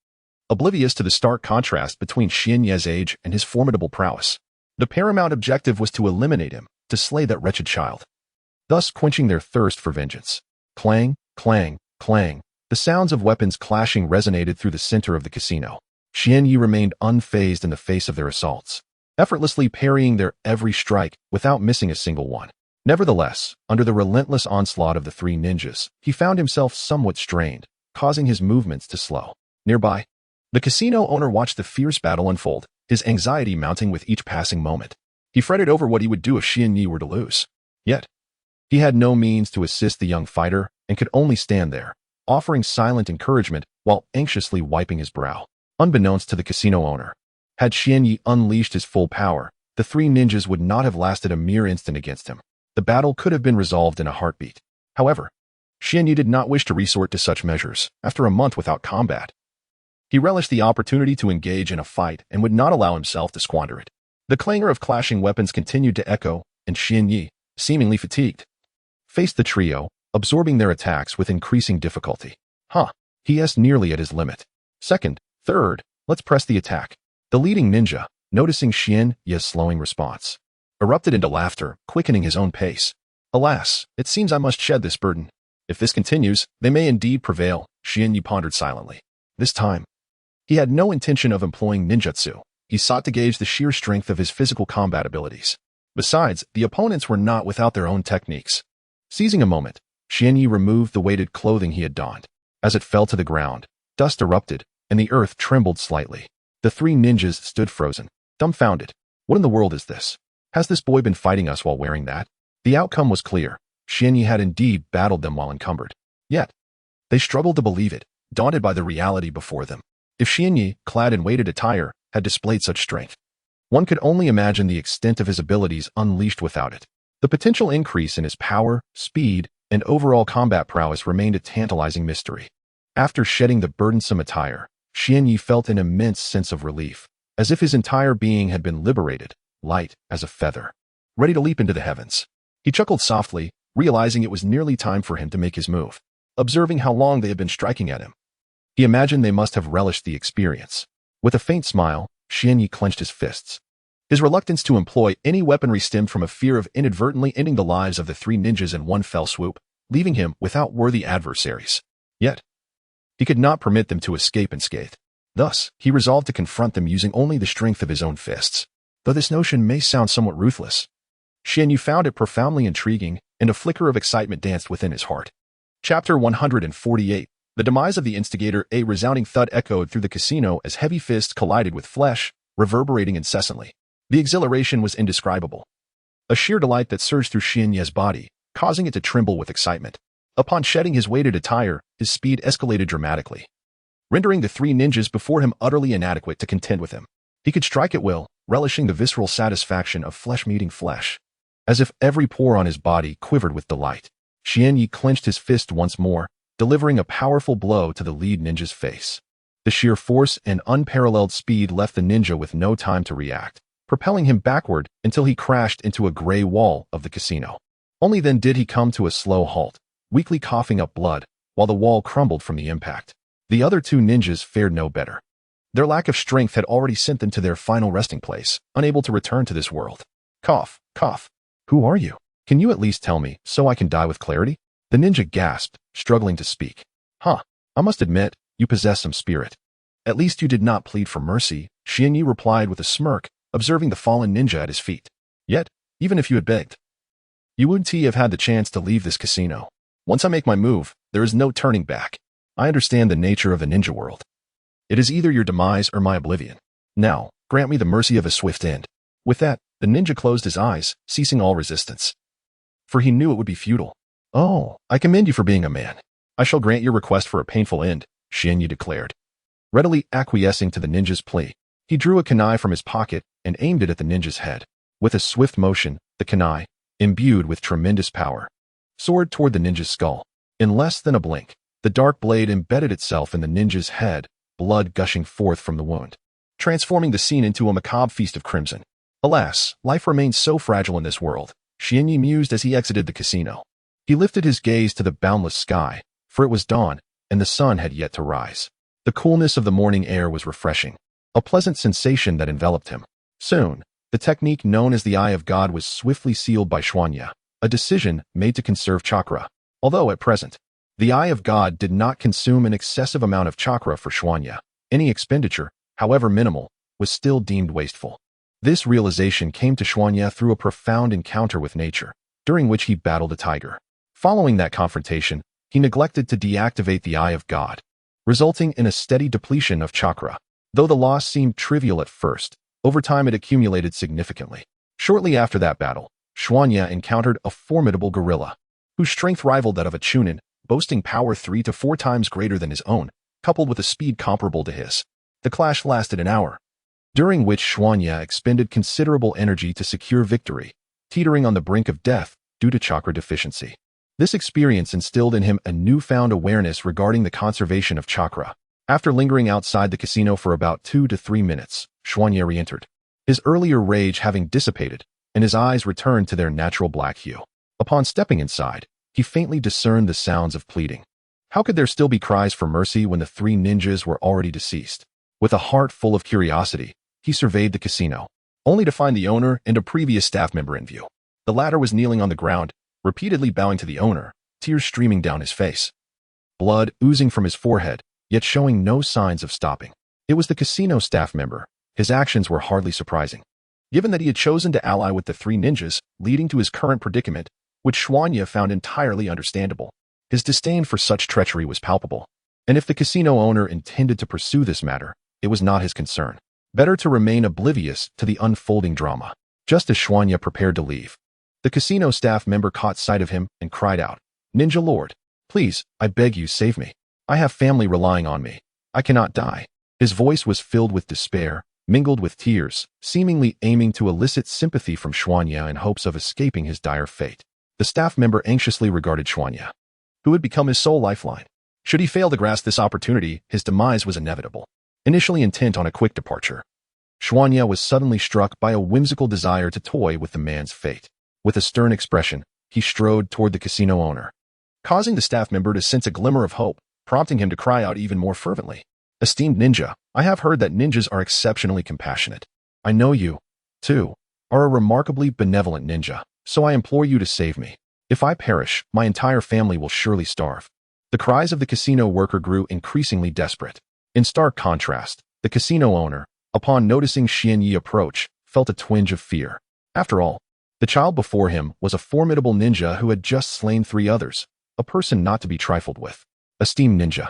Oblivious to the stark contrast between Xianyi's age and his formidable prowess, the paramount objective was to eliminate him, to slay that wretched child, thus quenching their thirst for vengeance. Clang, clang, clang. The sounds of weapons clashing resonated through the center of the casino. Xianyi remained unfazed in the face of their assaults, effortlessly parrying their every strike without missing a single one. Nevertheless, under the relentless onslaught of the 3 ninjas, he found himself somewhat strained, causing his movements to slow. Nearby, the casino owner watched the fierce battle unfold, his anxiety mounting with each passing moment. He fretted over what he would do if Xianyi were to lose. Yet, he had no means to assist the young fighter and could only stand there, offering silent encouragement while anxiously wiping his brow. Unbeknownst to the casino owner, had Xianyi unleashed his full power, the 3 ninjas would not have lasted a mere instant against him. The battle could have been resolved in a heartbeat. However, Xianyi did not wish to resort to such measures after a month without combat. He relished the opportunity to engage in a fight and would not allow himself to squander it. The clangor of clashing weapons continued to echo, and Xianyi, seemingly fatigued, faced the trio, absorbing their attacks with increasing difficulty. He is nearly at his limit. Second, third, let's press the attack. The leading ninja, noticing Xianyi's slowing response, erupted into laughter, quickening his own pace. Alas, it seems I must shed this burden. If this continues, they may indeed prevail, Xianyu pondered silently. This time, he had no intention of employing ninjutsu. He sought to gauge the sheer strength of his physical combat abilities. Besides, the opponents were not without their own techniques. Seizing a moment, Xianyu removed the weighted clothing he had donned. As it fell to the ground, dust erupted, and the earth trembled slightly. The three ninjas stood frozen, dumbfounded. What in the world is this? Has this boy been fighting us while wearing that? The outcome was clear. Xianyu had indeed battled them while encumbered. Yet, they struggled to believe it, daunted by the reality before them. If Xianyu, clad in weighted attire, had displayed such strength, one could only imagine the extent of his abilities unleashed without it. The potential increase in his power, speed, and overall combat prowess remained a tantalizing mystery. After shedding the burdensome attire, Xianyu felt an immense sense of relief, as if his entire being had been liberated, light as a feather, ready to leap into the heavens. He chuckled softly, realizing it was nearly time for him to make his move. Observing how long they had been striking at him, he imagined they must have relished the experience. With a faint smile, Xianyu clenched his fists. His reluctance to employ any weaponry stemmed from a fear of inadvertently ending the lives of the three ninjas in one fell swoop, leaving him without worthy adversaries. Yet, he could not permit them to escape unscathed. Thus, he resolved to confront them using only the strength of his own fists. Though this notion may sound somewhat ruthless, Xianyu found it profoundly intriguing, and a flicker of excitement danced within his heart. Chapter 148. The demise of the instigator. A resounding thud echoed through the casino as heavy fists collided with flesh, reverberating incessantly. The exhilaration was indescribable. A sheer delight that surged through Xianyu's body, causing it to tremble with excitement. Upon shedding his weighted attire, his speed escalated dramatically, rendering the three ninjas before him utterly inadequate to contend with him. He could strike at will, relishing the visceral satisfaction of flesh meeting flesh. As if every pore on his body quivered with delight, Xianyu clenched his fist once more, delivering a powerful blow to the lead ninja's face. The sheer force and unparalleled speed left the ninja with no time to react, propelling him backward until he crashed into a gray wall of the casino. Only then did he come to a slow halt, weakly coughing up blood, while the wall crumbled from the impact. The other two ninjas fared no better. Their lack of strength had already sent them to their final resting place, unable to return to this world. Cough, cough. Who are you? Can you at least tell me, so I can die with clarity? The ninja gasped, struggling to speak. I must admit, you possess some spirit. At least you did not plead for mercy, Xianyu replied with a smirk, observing the fallen ninja at his feet. Yet, even if you had begged, you wouldn't have had the chance to leave this casino. Once I make my move, there is no turning back. I understand the nature of the ninja world. It is either your demise or my oblivion. Now, grant me the mercy of a swift end. With that, the ninja closed his eyes, ceasing all resistance. For he knew it would be futile. Oh, I commend you for being a man. I shall grant your request for a painful end, Xianyu declared. Readily acquiescing to the ninja's plea, he drew a kunai from his pocket and aimed it at the ninja's head. With a swift motion, the kunai, imbued with tremendous power, soared toward the ninja's skull. In less than a blink, the dark blade embedded itself in the ninja's head, blood gushing forth from the wound, transforming the scene into a macabre feast of crimson. Alas, life remains so fragile in this world, Xianyu mused as he exited the casino. He lifted his gaze to the boundless sky, for it was dawn, and the sun had yet to rise. The coolness of the morning air was refreshing, a pleasant sensation that enveloped him. Soon, the technique known as the Eye of God was swiftly sealed by Xuanya, a decision made to conserve chakra. Although at present, the Eye of God did not consume an excessive amount of chakra for Xuanya, any expenditure, however minimal, was still deemed wasteful. This realization came to Xuanya through a profound encounter with nature, during which he battled a tiger. Following that confrontation, he neglected to deactivate the Eye of God, resulting in a steady depletion of chakra. Though the loss seemed trivial at first, over time it accumulated significantly. Shortly after that battle, Xuanya encountered a formidable gorilla, whose strength rivaled that of a chunin, boasting power 3 to 4 times greater than his own, coupled with a speed comparable to his. The clash lasted an hour, during which Xuanya expended considerable energy to secure victory, teetering on the brink of death due to chakra deficiency. This experience instilled in him a newfound awareness regarding the conservation of chakra. After lingering outside the casino for about 2 to 3 minutes, Xuanya re-entered, his earlier rage having dissipated, and his eyes returned to their natural black hue. Upon stepping inside, he faintly discerned the sounds of pleading. How could there still be cries for mercy when the 3 ninjas were already deceased? With a heart full of curiosity, he surveyed the casino. only to find the owner and a previous staff member in view. The latter was kneeling on the ground, repeatedly bowing to the owner, tears streaming down his face. Blood oozing from his forehead, yet showing no signs of stopping. It was the casino staff member. His actions were hardly surprising, given that he had chosen to ally with the three ninjas, leading to his current predicament, which Xuanya found entirely understandable. His disdain for such treachery was palpable, and if the casino owner intended to pursue this matter, it was not his concern. Better to remain oblivious to the unfolding drama. Just as Xuanya prepared to leave, the casino staff member caught sight of him and cried out, "Ninja Lord, please, I beg you, save me. I have family relying on me. I cannot die." His voice was filled with despair, mingled with tears, seemingly aiming to elicit sympathy from Xuanya in hopes of escaping his dire fate. The staff member anxiously regarded Xuanya, who had become his sole lifeline. Should he fail to grasp this opportunity, his demise was inevitable. Initially intent on a quick departure, Xuanya was suddenly struck by a whimsical desire to toy with the man's fate. With a stern expression, he strode toward the casino owner, causing the staff member to sense a glimmer of hope, prompting him to cry out even more fervently. "Esteemed ninja, I have heard that ninjas are exceptionally compassionate. I know you, too, are a remarkably benevolent ninja, so I implore you to save me. If I perish, my entire family will surely starve." The cries of the casino worker grew increasingly desperate. In stark contrast, the casino owner, upon noticing Xianyi approach, felt a twinge of fear. After all, the child before him was a formidable ninja who had just slain 3 others, a person not to be trifled with. "Esteemed ninja,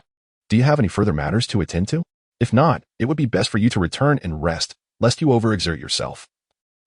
do you have any further matters to attend to? If not, it would be best for you to return and rest, lest you overexert yourself."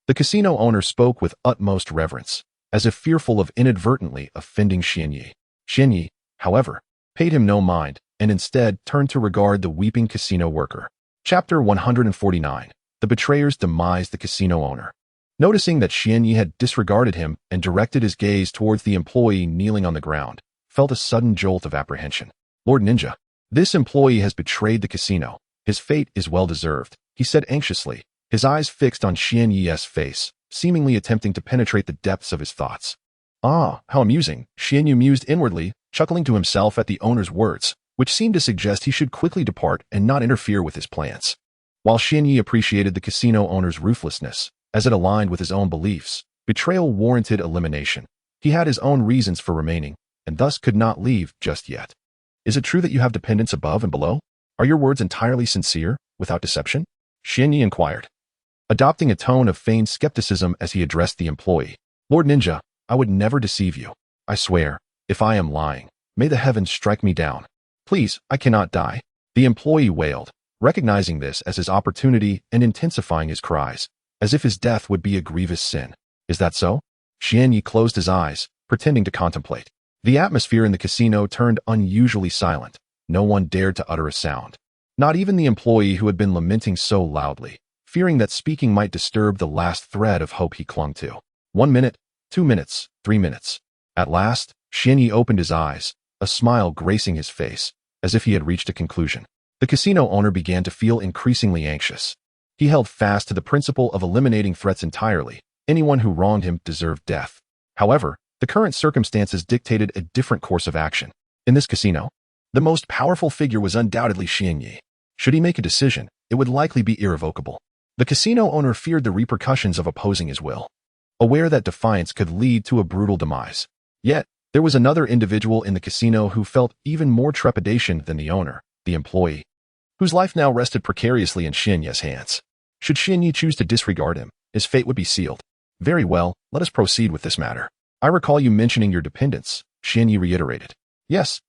The casino owner spoke with utmost reverence, as if fearful of inadvertently offending Xianyi. Xianyi, however, paid him no mind, and instead turned to regard the weeping casino worker. Chapter 149. The Betrayer's Demise. The casino owner, noticing that Xianyi had disregarded him and directed his gaze towards the employee kneeling on the ground, felt a sudden jolt of apprehension. "Lord Ninja, this employee has betrayed the casino. His fate is well-deserved," he said anxiously, his eyes fixed on Xianyi's face, seemingly attempting to penetrate the depths of his thoughts. "Ah, how amusing," Xianyi mused inwardly, chuckling to himself at the owner's words, which seemed to suggest he should quickly depart and not interfere with his plans. While Xianyi appreciated the casino owner's ruthlessness, as it aligned with his own beliefs, betrayal warranted elimination. He had his own reasons for remaining, and thus could not leave just yet. "Is it true that you have dependents above and below? Are your words entirely sincere, without deception?" Xianyi inquired, adopting a tone of feigned skepticism as he addressed the employee. "Lord Ninja, I would never deceive you. I swear, if I am lying, may the heavens strike me down. Please, I cannot die." The employee wailed, recognizing this as his opportunity and intensifying his cries, as if his death would be a grievous sin. "Is that so?" Xianyi closed his eyes, pretending to contemplate. The atmosphere in the casino turned unusually silent. No one dared to utter a sound. Not even the employee who had been lamenting so loudly, fearing that speaking might disturb the last thread of hope he clung to. 1 minute, 2 minutes, 3 minutes. At last, Xianyi opened his eyes, a smile gracing his face, as if he had reached a conclusion. The casino owner began to feel increasingly anxious. He held fast to the principle of eliminating threats entirely. Anyone who wronged him deserved death. However, the current circumstances dictated a different course of action. In this casino, the most powerful figure was undoubtedly Xianyi. Should he make a decision, it would likely be irrevocable. The casino owner feared the repercussions of opposing his will, aware that defiance could lead to a brutal demise. Yet, there was another individual in the casino who felt even more trepidation than the owner, the employee, whose life now rested precariously in Xianyi's hands. Should Xianyi choose to disregard him, his fate would be sealed. "Very well, let us proceed with this matter. I recall you mentioning your dependents," Xianyi reiterated. Yes,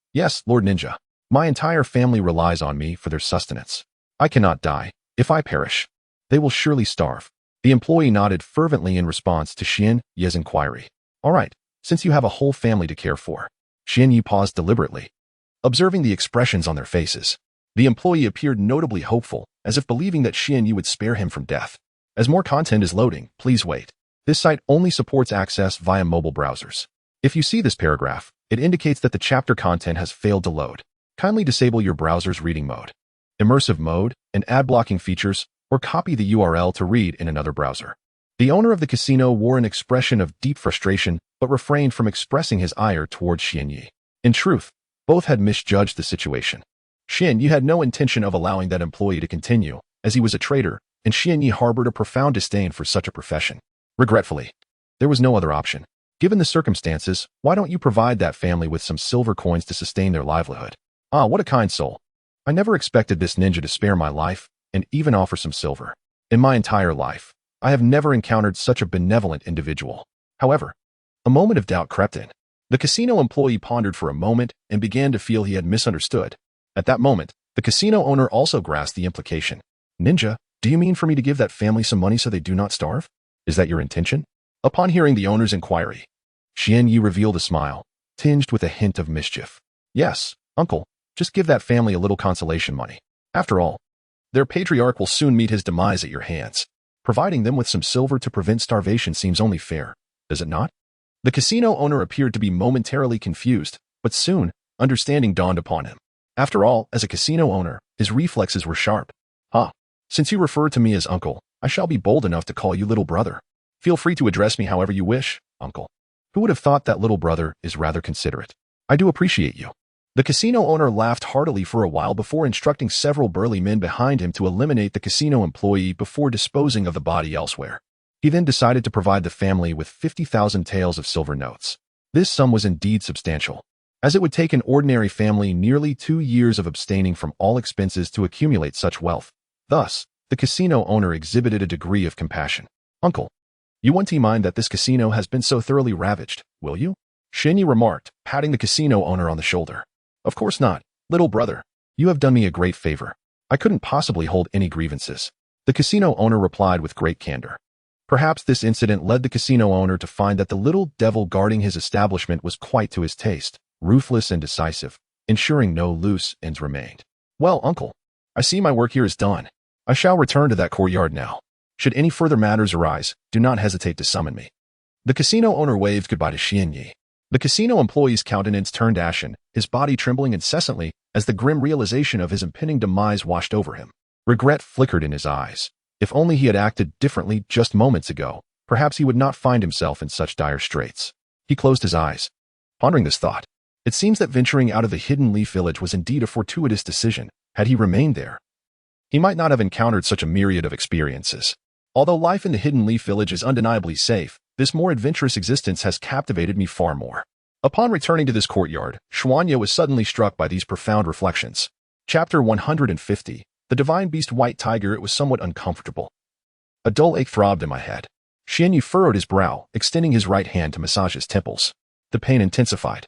Lord Ninja. My entire family relies on me for their sustenance. I cannot die. If I perish, they will surely starve." The employee nodded fervently in response to Xianyi's inquiry. "All right, since you have a whole family to care for." Xianyi paused deliberately, observing the expressions on their faces. The employee appeared notably hopeful, as if believing that Xianyi would spare him from death. As more content is loading, please wait. This site only supports access via mobile browsers. If you see this paragraph, it indicates that the chapter content has failed to load. Kindly disable your browser's reading mode, immersive mode, and ad blocking features, or copy the URL to read in another browser. The owner of the casino wore an expression of deep frustration, but refrained from expressing his ire towards Xianyi. In truth, both had misjudged the situation. Xianyi had no intention of allowing that employee to continue, as he was a traitor, and Xianyi harbored a profound disdain for such a profession. Regretfully, there was no other option. Given the circumstances, why don't you provide that family with some silver coins to sustain their livelihood? Ah, what a kind soul. I never expected this ninja to spare my life and even offer some silver. In my entire life, I have never encountered such a benevolent individual. However, a moment of doubt crept in. The casino employee pondered for a moment and began to feel he had misunderstood. At that moment, the casino owner also grasped the implication. Ninja, do you mean for me to give that family some money so they do not starve? Is that your intention? Upon hearing the owner's inquiry, Xianyi revealed a smile, tinged with a hint of mischief. Yes, uncle, just give that family a little consolation money. After all, their patriarch will soon meet his demise at your hands. Providing them with some silver to prevent starvation seems only fair, does it not? The casino owner appeared to be momentarily confused, but soon, understanding dawned upon him. After all, as a casino owner, his reflexes were sharp. Since you refer to me as uncle, I shall be bold enough to call you little brother. Feel free to address me however you wish, uncle. Who would have thought that little brother is rather considerate? I do appreciate you. The casino owner laughed heartily for a while before instructing several burly men behind him to eliminate the casino employee before disposing of the body elsewhere. He then decided to provide the family with 50,000 taels of silver notes. This sum was indeed substantial, as it would take an ordinary family nearly 2 years of abstaining from all expenses to accumulate such wealth. Thus, the casino owner exhibited a degree of compassion. Uncle, you won't mind that this casino has been so thoroughly ravaged, will you? Xianyi remarked, patting the casino owner on the shoulder. Of course not, little brother. You have done me a great favor. I couldn't possibly hold any grievances. The casino owner replied with great candor. Perhaps this incident led the casino owner to find that the little devil guarding his establishment was quite to his taste, ruthless and decisive, ensuring no loose ends remained. Well, uncle, I see my work here is done. I shall return to that courtyard now. Should any further matters arise, do not hesitate to summon me. The casino owner waved goodbye to Xianyi. The casino employee's countenance turned ashen, his body trembling incessantly as the grim realization of his impending demise washed over him. Regret flickered in his eyes. If only he had acted differently just moments ago, perhaps he would not find himself in such dire straits. He closed his eyes, pondering this thought. It seems that venturing out of the Hidden Leaf Village was indeed a fortuitous decision. Had he remained there, he might not have encountered such a myriad of experiences. Although life in the Hidden Leaf Village is undeniably safe, this more adventurous existence has captivated me far more. Upon returning to this courtyard, Xuanya was suddenly struck by these profound reflections. Chapter 150. The Divine Beast White Tiger. It was somewhat uncomfortable. A dull ache throbbed in my head. Xianyi furrowed his brow, extending his right hand to massage his temples. The pain intensified,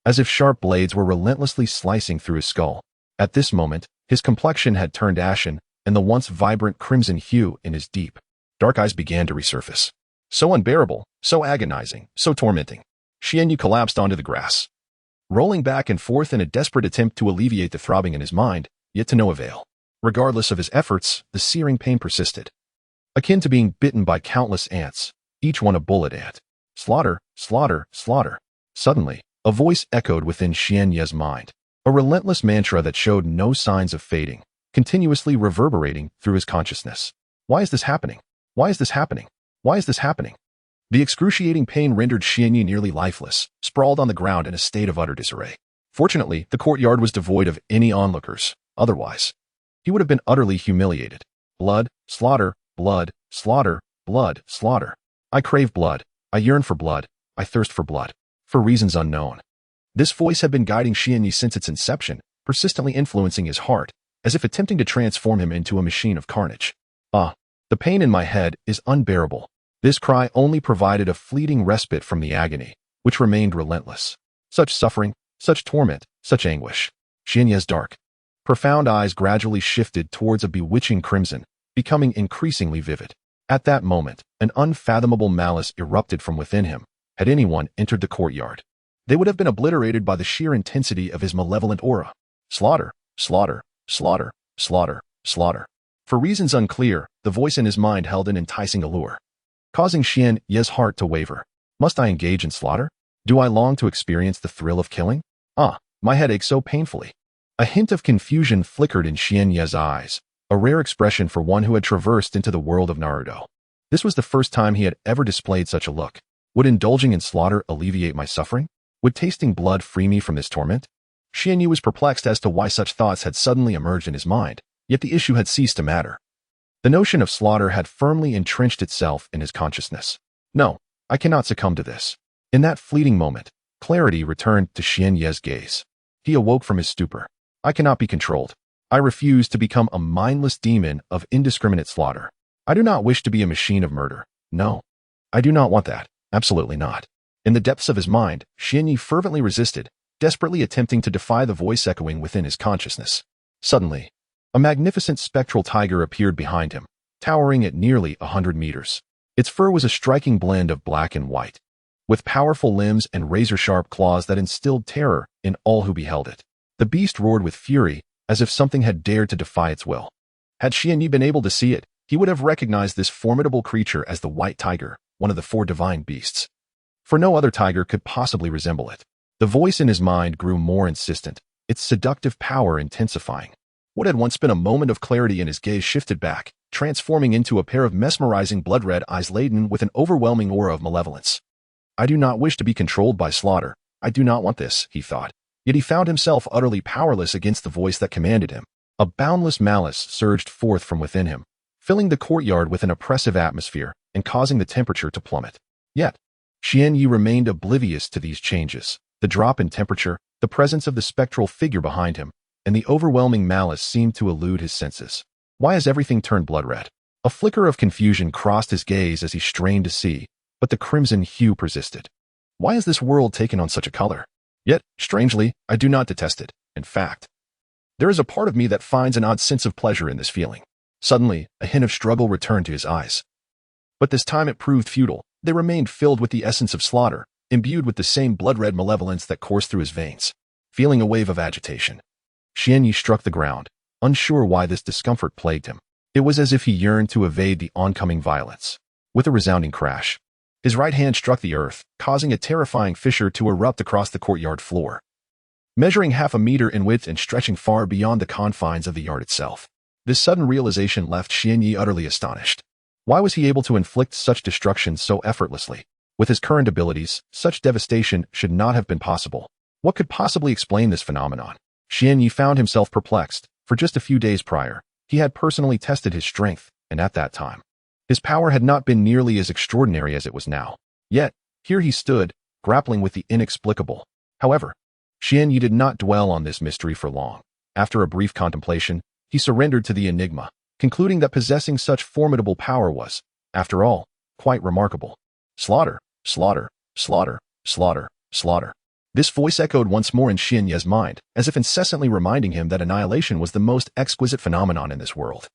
as if sharp blades were relentlessly slicing through his skull. At this moment, his complexion had turned ashen, and the once vibrant crimson hue in his deep, dark eyes began to resurface. So unbearable, so agonizing, so tormenting. Xianyi collapsed onto the grass, rolling back and forth in a desperate attempt to alleviate the throbbing in his mind, yet to no avail. Regardless of his efforts, the searing pain persisted, akin to being bitten by countless ants, each one a bullet ant. Slaughter, slaughter, slaughter. Suddenly, a voice echoed within Xianyi's mind, a relentless mantra that showed no signs of fading, continuously reverberating through his consciousness. Why is this happening? Why is this happening? Why is this happening? The excruciating pain rendered Xianyi nearly lifeless, sprawled on the ground in a state of utter disarray. Fortunately, the courtyard was devoid of any onlookers. Otherwise, he would have been utterly humiliated. Blood, slaughter, blood, slaughter, blood, slaughter. I crave blood. I yearn for blood. I thirst for blood. For reasons unknown. This voice had been guiding Xianyi since its inception, persistently influencing his heart, as if attempting to transform him into a machine of carnage. The pain in my head is unbearable. This cry only provided a fleeting respite from the agony, which remained relentless. Such suffering, such torment, such anguish. Xianyi's dark, profound eyes gradually shifted towards a bewitching crimson, becoming increasingly vivid. At that moment, an unfathomable malice erupted from within him. Had anyone entered the courtyard, they would have been obliterated by the sheer intensity of his malevolent aura. Slaughter, slaughter, slaughter, slaughter, slaughter. For reasons unclear, the voice in his mind held an enticing allure, causing Xianyi's heart to waver. Must I engage in slaughter? Do I long to experience the thrill of killing? My head ached so painfully. A hint of confusion flickered in Xianyi's eyes, a rare expression for one who had traversed into the world of Naruto. This was the first time he had ever displayed such a look. Would indulging in slaughter alleviate my suffering? Would tasting blood free me from this torment? Xianyi was perplexed as to why such thoughts had suddenly emerged in his mind, yet the issue had ceased to matter. The notion of slaughter had firmly entrenched itself in his consciousness. No, I cannot succumb to this. In that fleeting moment, clarity returned to Xian Ye's gaze. He awoke from his stupor. I cannot be controlled. I refuse to become a mindless demon of indiscriminate slaughter. I do not wish to be a machine of murder. No, I do not want that. Absolutely not. In the depths of his mind, Xian Yi fervently resisted, desperately attempting to defy the voice echoing within his consciousness. Suddenly, a magnificent spectral tiger appeared behind him, towering at nearly 100 meters. Its fur was a striking blend of black and white, with powerful limbs and razor-sharp claws that instilled terror in all who beheld it. The beast roared with fury, as if something had dared to defy its will. Had Xian Yi been able to see it, he would have recognized this formidable creature as the white tiger, one of the 4 divine beasts. For no other tiger could possibly resemble it. The voice in his mind grew more insistent, its seductive power intensifying. What had once been a moment of clarity in his gaze shifted back, transforming into a pair of mesmerizing blood-red eyes laden with an overwhelming aura of malevolence. I do not wish to be controlled by slaughter. I do not want this, he thought. Yet he found himself utterly powerless against the voice that commanded him. A boundless malice surged forth from within him, filling the courtyard with an oppressive atmosphere and causing the temperature to plummet. Yet, Xian Yi remained oblivious to these changes. The drop in temperature, the presence of the spectral figure behind him, and the overwhelming malice seemed to elude his senses. Why has everything turned blood-red? A flicker of confusion crossed his gaze as he strained to see, but the crimson hue persisted. Why has this world taken on such a color? Yet, strangely, I do not detest it. In fact, there is a part of me that finds an odd sense of pleasure in this feeling. Suddenly, a hint of struggle returned to his eyes. But this time it proved futile. They remained filled with the essence of slaughter, imbued with the same blood-red malevolence that coursed through his veins. Feeling a wave of agitation, Xian Yi struck the ground, unsure why this discomfort plagued him. It was as if he yearned to evade the oncoming violence. With a resounding crash, his right hand struck the earth, causing a terrifying fissure to erupt across the courtyard floor, measuring half a meter in width and stretching far beyond the confines of the yard itself. This sudden realization left Xian Yi utterly astonished. Why was he able to inflict such destruction so effortlessly? With his current abilities, such devastation should not have been possible. What could possibly explain this phenomenon? Xian Yi found himself perplexed. For just a few days prior, he had personally tested his strength, and at that time, his power had not been nearly as extraordinary as it was now. Yet, here he stood, grappling with the inexplicable. However, Xian Yi did not dwell on this mystery for long. After a brief contemplation, he surrendered to the enigma, concluding that possessing such formidable power was, after all, quite remarkable. Slaughter, slaughter, slaughter, slaughter, slaughter. This voice echoed once more in Xian Ye's mind, as if incessantly reminding him that annihilation was the most exquisite phenomenon in this world,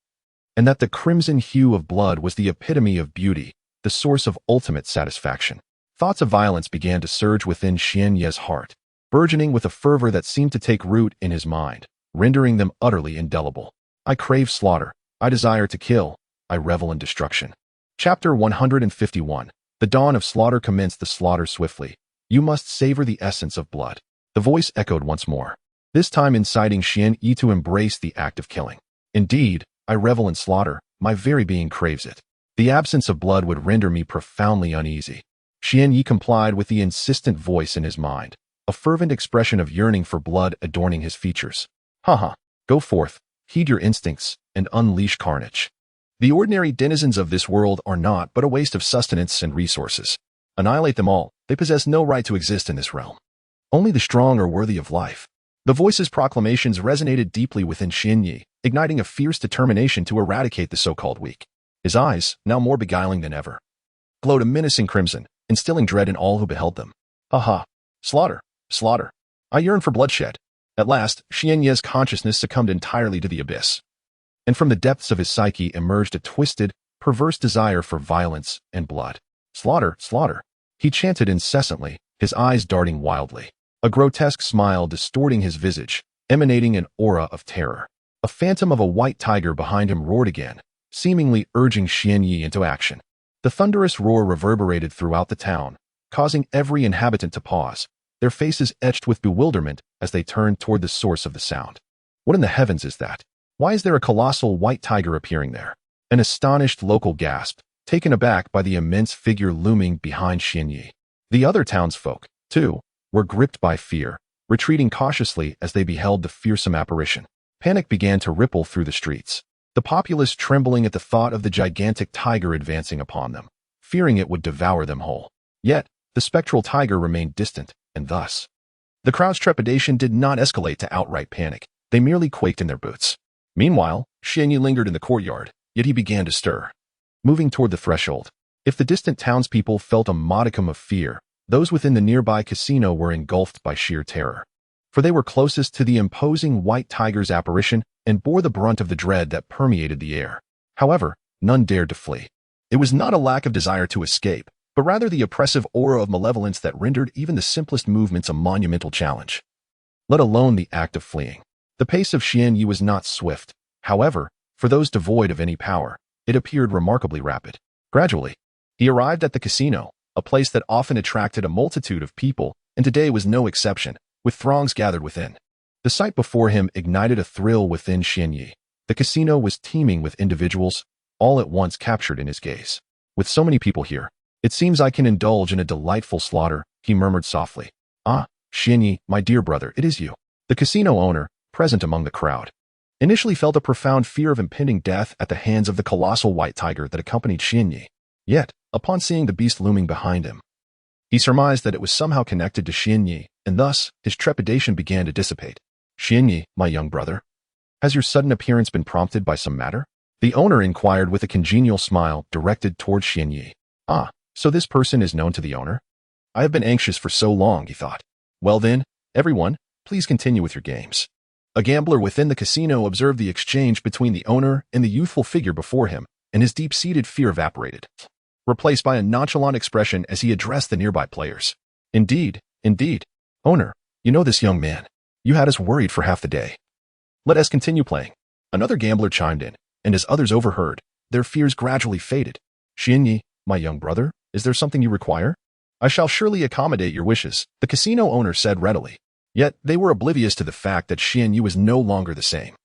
and that the crimson hue of blood was the epitome of beauty, the source of ultimate satisfaction. Thoughts of violence began to surge within Xian Ye's heart, burgeoning with a fervor that seemed to take root in his mind, rendering them utterly indelible. I crave slaughter. I desire to kill. I revel in destruction. Chapter 151. The dawn of slaughter commenced the slaughter swiftly. You must savor the essence of blood. The voice echoed once more, this time inciting Xian Yi to embrace the act of killing. Indeed, I revel in slaughter. My very being craves it. The absence of blood would render me profoundly uneasy. Xian Yi complied with the insistent voice in his mind, a fervent expression of yearning for blood adorning his features. Haha, go forth, heed your instincts, and unleash carnage. The ordinary denizens of this world are naught but a waste of sustenance and resources. Annihilate them all. They possess no right to exist in this realm. Only the strong are worthy of life. The voice's proclamations resonated deeply within Xian Yi, igniting a fierce determination to eradicate the so-called weak. His eyes, now more beguiling than ever, glowed a menacing crimson, instilling dread in all who beheld them. Aha! Slaughter! Slaughter! I yearn for bloodshed. At last, Xian Ye's consciousness succumbed entirely to the abyss, and from the depths of his psyche emerged a twisted, perverse desire for violence and blood. Slaughter! Slaughter! He chanted incessantly, his eyes darting wildly, a grotesque smile distorting his visage, emanating an aura of terror. A phantom of a white tiger behind him roared again, seemingly urging Xian Yi into action. The thunderous roar reverberated throughout the town, causing every inhabitant to pause, their faces etched with bewilderment as they turned toward the source of the sound. What in the heavens is that? Why is there a colossal white tiger appearing there? An astonished local gasped, taken aback by the immense figure looming behind Xian Yi. The other townsfolk, too, were gripped by fear, retreating cautiously as they beheld the fearsome apparition. Panic began to ripple through the streets. the populace trembling at the thought of the gigantic tiger advancing upon them, fearing it would devour them whole. Yet, the spectral tiger remained distant, and thus, the crowd's trepidation did not escalate to outright panic. They merely quaked in their boots. Meanwhile, Xianyi lingered in the courtyard, yet he began to stir, moving toward the threshold. If the distant townspeople felt a modicum of fear, those within the nearby casino were engulfed by sheer terror. For they were closest to the imposing white tiger's apparition and bore the brunt of the dread that permeated the air. However, none dared to flee. It was not a lack of desire to escape, but rather the oppressive aura of malevolence that rendered even the simplest movements a monumental challenge, let alone the act of fleeing. The pace of Xianyi was not swift. However, for those devoid of any power, it appeared remarkably rapid. Gradually, he arrived at the casino, a place that often attracted a multitude of people, and today was no exception, with throngs gathered within. The sight before him ignited a thrill within Xianyi. The casino was teeming with individuals, all at once captured in his gaze. With so many people here, it seems I can indulge in a delightful slaughter, he murmured softly. Ah, Xianyi, my dear brother, it is you. The casino owner, present among the crowd, initially felt a profound fear of impending death at the hands of the colossal white tiger that accompanied Xianyi. Yet, upon seeing the beast looming behind him, he surmised that it was somehow connected to Xianyi, and thus his trepidation began to dissipate. Xianyi, my young brother, has your sudden appearance been prompted by some matter? The owner inquired with a congenial smile directed toward Xianyi. Ah, so this person is known to the owner? I have been anxious for so long, he thought. Well then, everyone, please continue with your games. A gambler within the casino observed the exchange between the owner and the youthful figure before him, and his deep-seated fear evaporated, replaced by a nonchalant expression as he addressed the nearby players. Indeed, owner, you know this young man. You had us worried for half the day. Let us continue playing. Another gambler chimed in, and as others overheard, their fears gradually faded. Xianyi, my young brother, is there something you require? I shall surely accommodate your wishes, the casino owner said readily. Yet they were oblivious to the fact that Xianyi was no longer the same.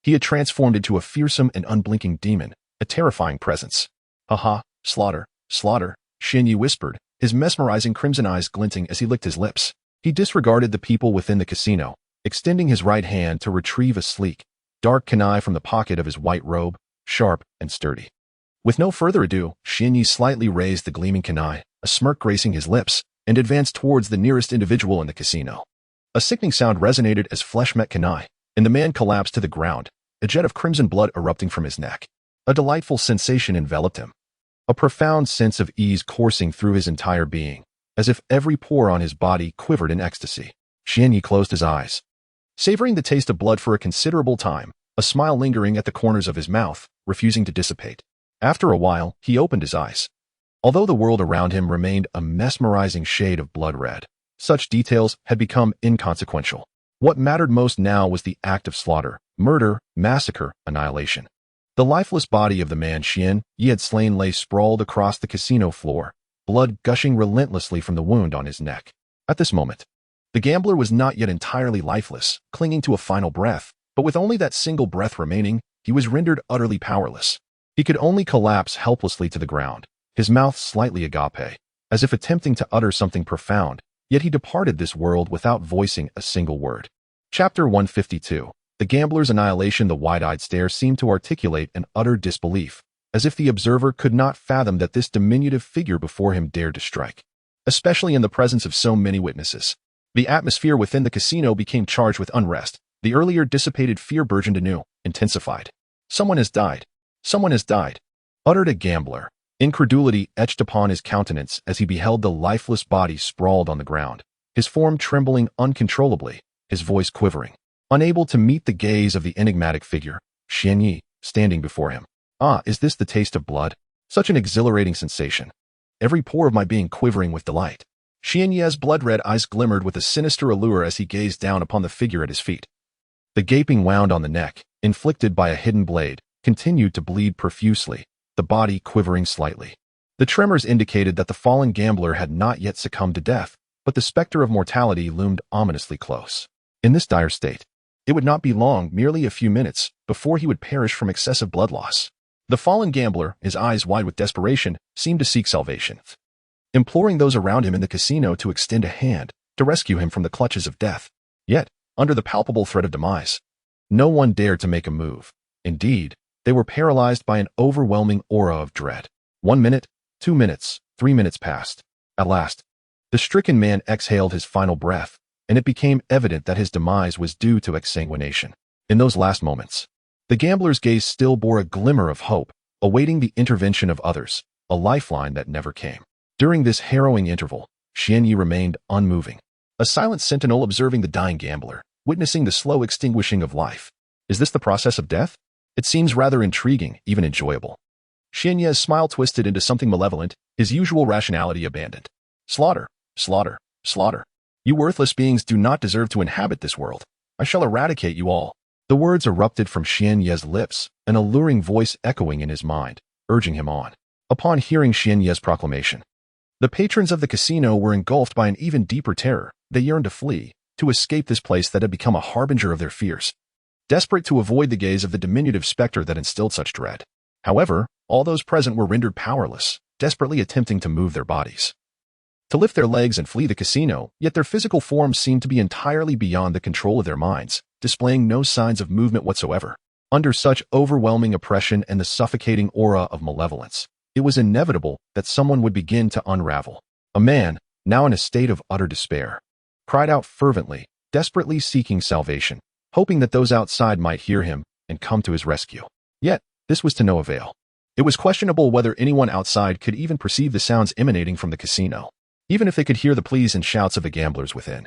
He had transformed into a fearsome and unblinking demon, a terrifying presence. Ha, slaughter, Xianyi whispered, his mesmerizing crimson eyes glinting as he licked his lips. He disregarded the people within the casino, extending his right hand to retrieve a sleek, dark kunai from the pocket of his white robe, sharp and sturdy. With no further ado, Xianyi slightly raised the gleaming kunai, a smirk gracing his lips, and advanced towards the nearest individual in the casino. A sickening sound resonated as flesh met kunai, and the man collapsed to the ground, a jet of crimson blood erupting from his neck. A delightful sensation enveloped him, a profound sense of ease coursing through his entire being, as if every pore on his body quivered in ecstasy. Xianyi closed his eyes, savoring the taste of blood for a considerable time, a smile lingering at the corners of his mouth, refusing to dissipate. After a while, he opened his eyes. Although the world around him remained a mesmerizing shade of blood red, such details had become inconsequential. What mattered most now was the act of slaughter, murder, massacre, annihilation. The lifeless body of the man Xianyi had slain lay sprawled across the casino floor, blood gushing relentlessly from the wound on his neck. At this moment, the gambler was not yet entirely lifeless, clinging to a final breath, but with only that single breath remaining, he was rendered utterly powerless. He could only collapse helplessly to the ground, his mouth slightly agape, as if attempting to utter something profound, yet he departed this world without voicing a single word. Chapter 152. The gambler's annihilation. The wide-eyed stare seemed to articulate an utter disbelief, as if the observer could not fathom that this diminutive figure before him dared to strike, especially in the presence of so many witnesses. The atmosphere within the casino became charged with unrest. The earlier dissipated fear burgeoned anew, intensified. Someone has died. Someone has died, uttered a gambler. Incredulity etched upon his countenance as he beheld the lifeless body sprawled on the ground, his form trembling uncontrollably, his voice quivering. Unable to meet the gaze of the enigmatic figure, Xianyi, standing before him. Ah, is this the taste of blood? Such an exhilarating sensation. Every pore of my being quivering with delight. Xianyi's blood-red eyes glimmered with a sinister allure as he gazed down upon the figure at his feet. The gaping wound on the neck, inflicted by a hidden blade, continued to bleed profusely, the body quivering slightly. The tremors indicated that the fallen gambler had not yet succumbed to death, but the specter of mortality loomed ominously close. In this dire state, it would not be long, merely a few minutes, before he would perish from excessive blood loss. The fallen gambler, his eyes wide with desperation, seemed to seek salvation, imploring those around him in the casino to extend a hand, to rescue him from the clutches of death. Yet, under the palpable threat of demise, no one dared to make a move. Indeed, They were paralyzed by an overwhelming aura of dread. 1 minute, 2 minutes, 3 minutes passed. At last, the stricken man exhaled his final breath, and it became evident that his demise was due to exsanguination. In those last moments, the gambler's gaze still bore a glimmer of hope, awaiting the intervention of others, a lifeline that never came. During this harrowing interval, Xianyi remained unmoving, a silent sentinel observing the dying gambler, witnessing the slow extinguishing of life. Is this the process of death? It seems rather intriguing, even enjoyable. Xianyi's smile twisted into something malevolent, his usual rationality abandoned. Slaughter, slaughter, slaughter. You worthless beings do not deserve to inhabit this world. I shall eradicate you all. The words erupted from Xianyi's lips, an alluring voice echoing in his mind, urging him on. Upon hearing Xianyi's proclamation, the patrons of the casino were engulfed by an even deeper terror. They yearned to flee, to escape this place that had become a harbinger of their fears, desperate to avoid the gaze of the diminutive specter that instilled such dread. However, all those present were rendered powerless, desperately attempting to move their bodies, to lift their legs and flee the casino, yet their physical forms seemed to be entirely beyond the control of their minds, displaying no signs of movement whatsoever. Under such overwhelming oppression and the suffocating aura of malevolence, it was inevitable that someone would begin to unravel. A man, now in a state of utter despair, cried out fervently, desperately seeking salvation, hoping that those outside might hear him and come to his rescue. Yet, this was to no avail. It was questionable whether anyone outside could even perceive the sounds emanating from the casino, even if they could hear the pleas and shouts of the gamblers within.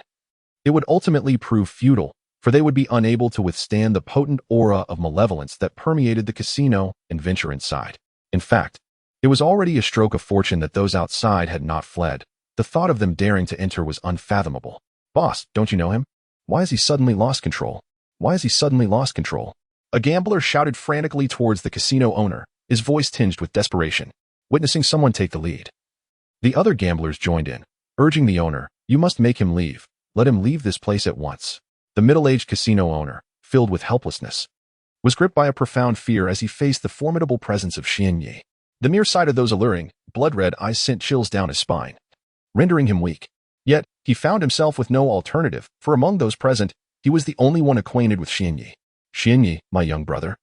It would ultimately prove futile, for they would be unable to withstand the potent aura of malevolence that permeated the casino and venture inside. In fact, it was already a stroke of fortune that those outside had not fled. The thought of them daring to enter was unfathomable. Boss, don't you know him? Why has he suddenly lost control? Why has he suddenly lost control? A gambler shouted frantically towards the casino owner, his voice tinged with desperation, witnessing someone take the lead. The other gamblers joined in, urging the owner, "You must make him leave. Let him leave this place at once." The middle-aged casino owner, filled with helplessness, was gripped by a profound fear as he faced the formidable presence of Xianyi. The mere sight of those alluring, blood-red eyes sent chills down his spine, rendering him weak. Yet, he found himself with no alternative, for among those present, he was the only one acquainted with Xianyi. "Xianyi, my young brother,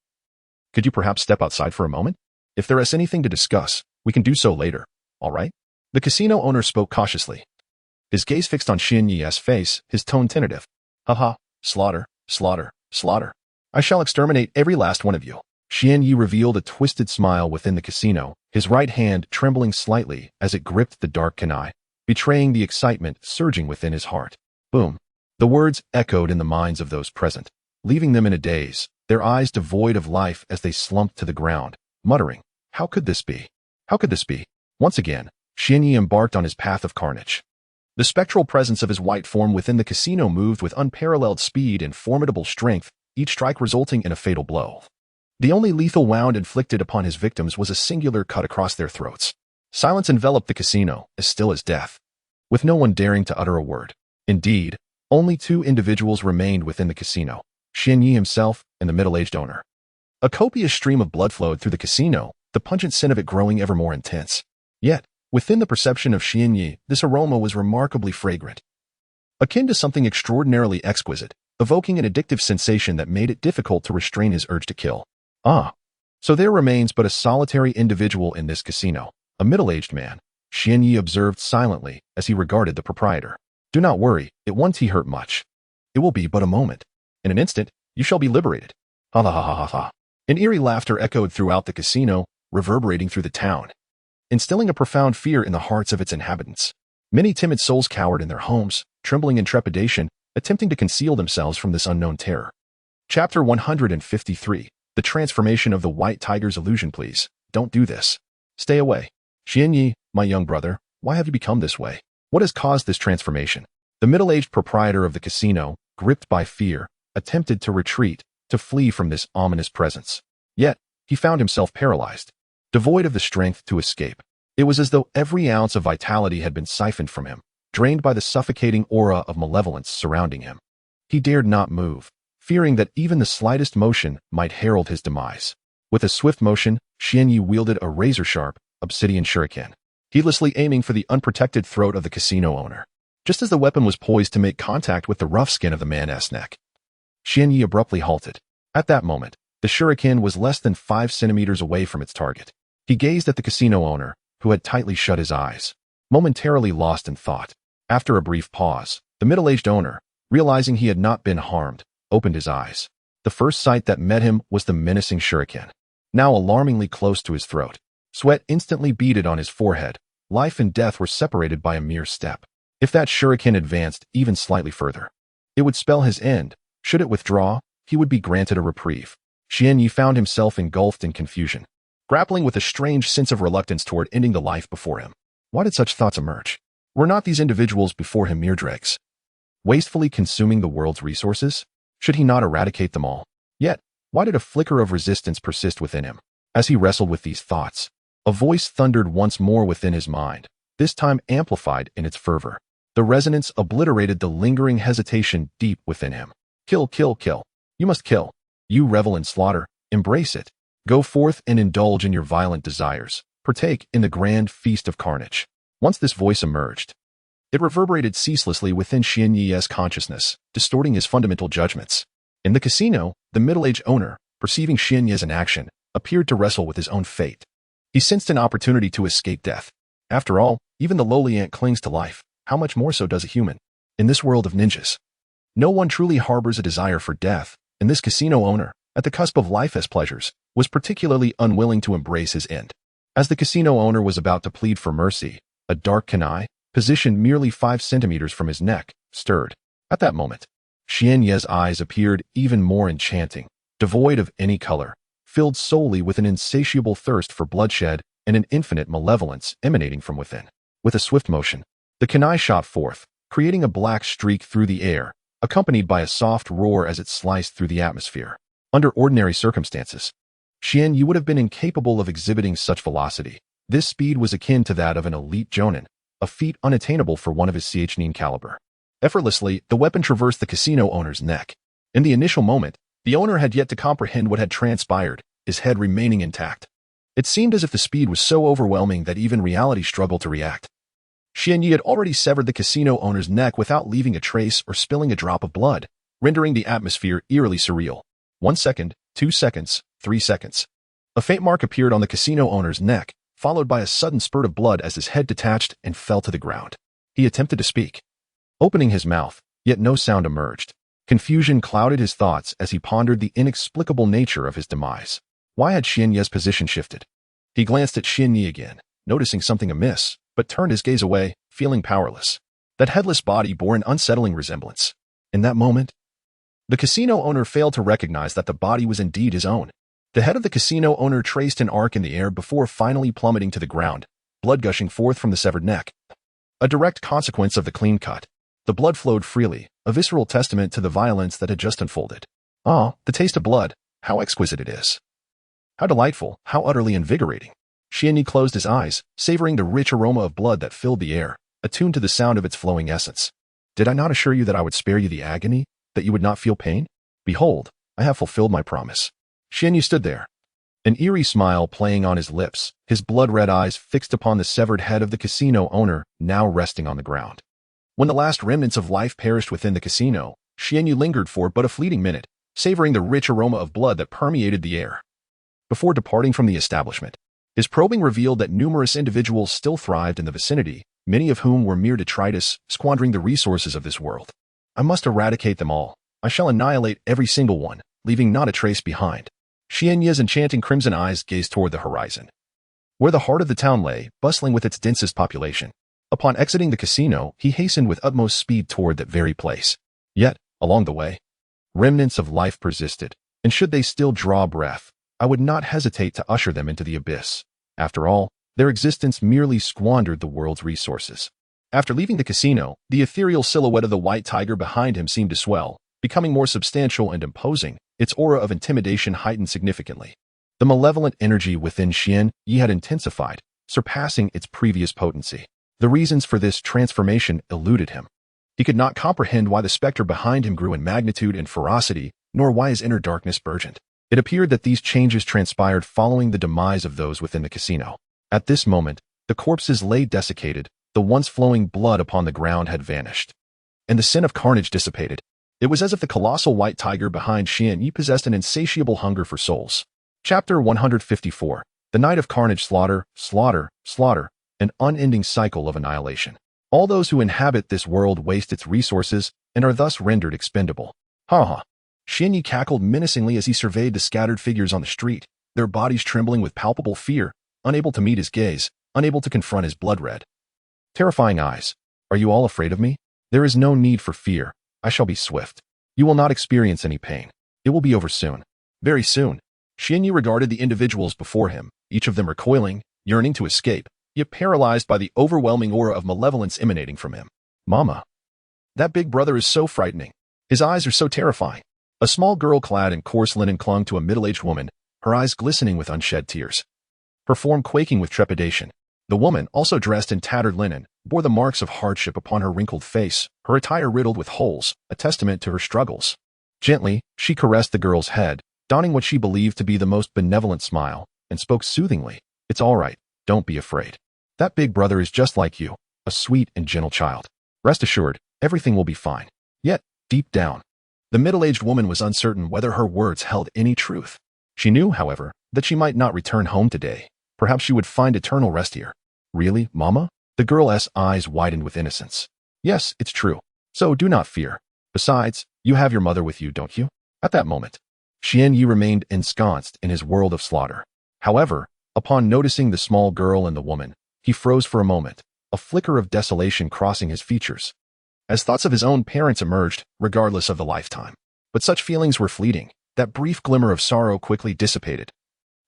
could you perhaps step outside for a moment? If there is anything to discuss, we can do so later, all right?" The casino owner spoke cautiously, his gaze fixed on Xianyi's face, his tone tentative. "Haha, slaughter, slaughter, slaughter. I shall exterminate every last one of you." Xianyi revealed a twisted smile within the casino, his right hand trembling slightly as it gripped the dark kunai, betraying the excitement surging within his heart. Boom. The words echoed in the minds of those present, leaving them in a daze, their eyes devoid of life as they slumped to the ground, muttering, "How could this be? How could this be?" Once again, Xianyi embarked on his path of carnage. The spectral presence of his white form within the casino moved with unparalleled speed and formidable strength, each strike resulting in a fatal blow. The only lethal wound inflicted upon his victims was a singular cut across their throats. Silence enveloped the casino, as still as death, with no one daring to utter a word. Indeed, only two individuals remained within the casino, Xianyi himself and the middle-aged owner. A copious stream of blood flowed through the casino, the pungent scent of it growing ever more intense. Yet, within the perception of Xianyi, this aroma was remarkably fragrant, akin to something extraordinarily exquisite, evoking an addictive sensation that made it difficult to restrain his urge to kill. Ah, so there remains but a solitary individual in this casino, a middle-aged man, Xianyi observed silently as he regarded the proprietor. "Do not worry, it won't hurt much. It will be but a moment. In an instant, you shall be liberated." Ha ha ha ha ha ha. An eerie laughter echoed throughout the casino, reverberating through the town, instilling a profound fear in the hearts of its inhabitants. Many timid souls cowered in their homes, trembling in trepidation, attempting to conceal themselves from this unknown terror. Chapter 153. The transformation of the white tiger's illusion. Please, don't do this. Stay away. Xianyi, my young brother, why have you become this way? What has caused this transformation? The middle-aged proprietor of the casino, gripped by fear, attempted to retreat, to flee from this ominous presence. Yet, he found himself paralyzed, devoid of the strength to escape. It was as though every ounce of vitality had been siphoned from him, drained by the suffocating aura of malevolence surrounding him. He dared not move, fearing that even the slightest motion might herald his demise. With a swift motion, Xianyi wielded a razor-sharp, obsidian shuriken, heedlessly aiming for the unprotected throat of the casino owner. Just as the weapon was poised to make contact with the rough skin of the man's neck, Xianyi abruptly halted. At that moment, The shuriken was less than 5 centimeters away from its target. He gazed at the casino owner, who had tightly shut his eyes, momentarily lost in thought. After a brief pause, the middle-aged owner, realizing he had not been harmed, opened his eyes. The first sight that met him was the menacing shuriken, now alarmingly close to his throat. Sweat instantly beaded on his forehead. Life and death were separated by a mere step. If that shuriken advanced even slightly further, it would spell his end. Should it withdraw, he would be granted a reprieve. Xianyi found himself engulfed in confusion, grappling with a strange sense of reluctance toward ending the life before him. Why did such thoughts emerge? Were not these individuals before him mere dregs, wastefully consuming the world's resources? Should he not eradicate them all? Yet, why did a flicker of resistance persist within him? As he wrestled with these thoughts, a voice thundered once more within his mind, this time amplified in its fervor. The resonance obliterated the lingering hesitation deep within him. Kill, kill, kill. You must kill. You revel in slaughter. Embrace it. Go forth and indulge in your violent desires. Partake in the grand feast of carnage. Once this voice emerged, it reverberated ceaselessly within Xianyi's consciousness, distorting his fundamental judgments. In the casino, the middle-aged owner, perceiving Xianyi's inaction, appeared to wrestle with his own fate. He sensed an opportunity to escape death. After all, even the lowly ant clings to life. How much more so does a human? In this world of ninjas, no one truly harbors a desire for death, and this casino owner, at the cusp of life as pleasures, was particularly unwilling to embrace his end. As the casino owner was about to plead for mercy, a dark kunai, positioned merely 5 centimeters from his neck, stirred. At that moment, Xianyi's eyes appeared even more enchanting, devoid of any color, filled solely with an insatiable thirst for bloodshed and an infinite malevolence emanating from within. With a swift motion, the kunai shot forth, creating a black streak through the air, accompanied by a soft roar as it sliced through the atmosphere. Under ordinary circumstances, Xianyi would have been incapable of exhibiting such velocity. This speed was akin to that of an elite jonin, a feat unattainable for one of his Nin caliber. Effortlessly, the weapon traversed the casino owner's neck. In the initial moment, the owner had yet to comprehend what had transpired, his head remaining intact. It seemed as if the speed was so overwhelming that even reality struggled to react. Xianyi had already severed the casino owner's neck without leaving a trace or spilling a drop of blood, rendering the atmosphere eerily surreal. 1 second, 2 seconds, 3 seconds. A faint mark appeared on the casino owner's neck, followed by a sudden spurt of blood as his head detached and fell to the ground. He attempted to speak, opening his mouth, yet no sound emerged. Confusion clouded his thoughts as he pondered the inexplicable nature of his demise. Why had Xianyi's position shifted? He glanced at Xianyi again, noticing something amiss, but turned his gaze away, feeling powerless. That headless body bore an unsettling resemblance. In that moment, the casino owner failed to recognize that the body was indeed his own. The head of the casino owner traced an arc in the air before finally plummeting to the ground, blood gushing forth from the severed neck. A direct consequence of the clean cut. The blood flowed freely, a visceral testament to the violence that had just unfolded. Ah, the taste of blood, how exquisite it is. How delightful, how utterly invigorating. Xianyi closed his eyes, savoring the rich aroma of blood that filled the air, attuned to the sound of its flowing essence. Did I not assure you that I would spare you the agony, that you would not feel pain? Behold, I have fulfilled my promise. Xianyi stood there, an eerie smile playing on his lips, his blood-red eyes fixed upon the severed head of the casino owner, now resting on the ground. When the last remnants of life perished within the casino, Xianyi lingered for but a fleeting minute, savoring the rich aroma of blood that permeated the air. Before departing from the establishment, his probing revealed that numerous individuals still thrived in the vicinity, many of whom were mere detritus, squandering the resources of this world. I must eradicate them all. I shall annihilate every single one, leaving not a trace behind. Xianyi's enchanting crimson eyes gazed toward the horizon, where the heart of the town lay, bustling with its densest population. Upon exiting the casino, he hastened with utmost speed toward that very place. Yet, along the way, remnants of life persisted, and should they still draw breath, I would not hesitate to usher them into the abyss. After all, their existence merely squandered the world's resources. After leaving the casino, the ethereal silhouette of the white tiger behind him seemed to swell, becoming more substantial and imposing, its aura of intimidation heightened significantly. The malevolent energy within Xianyi had intensified, surpassing its previous potency. The reasons for this transformation eluded him. He could not comprehend why the specter behind him grew in magnitude and ferocity, nor why his inner darkness burgeoned. It appeared that these changes transpired following the demise of those within the casino. At this moment, the corpses lay desiccated, the once flowing blood upon the ground had vanished, and the scent of carnage dissipated. It was as if the colossal white tiger behind Xian Yi possessed an insatiable hunger for souls. Chapter 154. The Night of Carnage. Slaughter, slaughter, slaughter, an unending cycle of annihilation. All those who inhabit this world waste its resources and are thus rendered expendable. Ha ha. Xian Yi cackled menacingly as he surveyed the scattered figures on the street, their bodies trembling with palpable fear, unable to meet his gaze, unable to confront his blood-red, terrifying eyes. Are you all afraid of me? There is no need for fear. I shall be swift. You will not experience any pain. It will be over soon. Very soon. Xian Yi regarded the individuals before him, each of them recoiling, yearning to escape, yet paralyzed by the overwhelming aura of malevolence emanating from him. Mama. That big brother is so frightening. His eyes are so terrifying. A small girl clad in coarse linen clung to a middle-aged woman, her eyes glistening with unshed tears, her form quaking with trepidation. The woman, also dressed in tattered linen, bore the marks of hardship upon her wrinkled face, her attire riddled with holes, a testament to her struggles. Gently, she caressed the girl's head, donning what she believed to be the most benevolent smile, and spoke soothingly. It's all right. Don't be afraid. That big brother is just like you, a sweet and gentle child. Rest assured, everything will be fine. Yet, deep down, the middle-aged woman was uncertain whether her words held any truth. She knew, however, that she might not return home today. Perhaps she would find eternal rest here. Really, Mama? The girl's eyes widened with innocence. Yes, it's true. So do not fear. Besides, you have your mother with you, don't you? At that moment, Xian Yi remained ensconced in his world of slaughter. However, upon noticing the small girl and the woman, he froze for a moment, a flicker of desolation crossing his features, as thoughts of his own parents emerged, regardless of the lifetime. But such feelings were fleeting. That brief glimmer of sorrow quickly dissipated,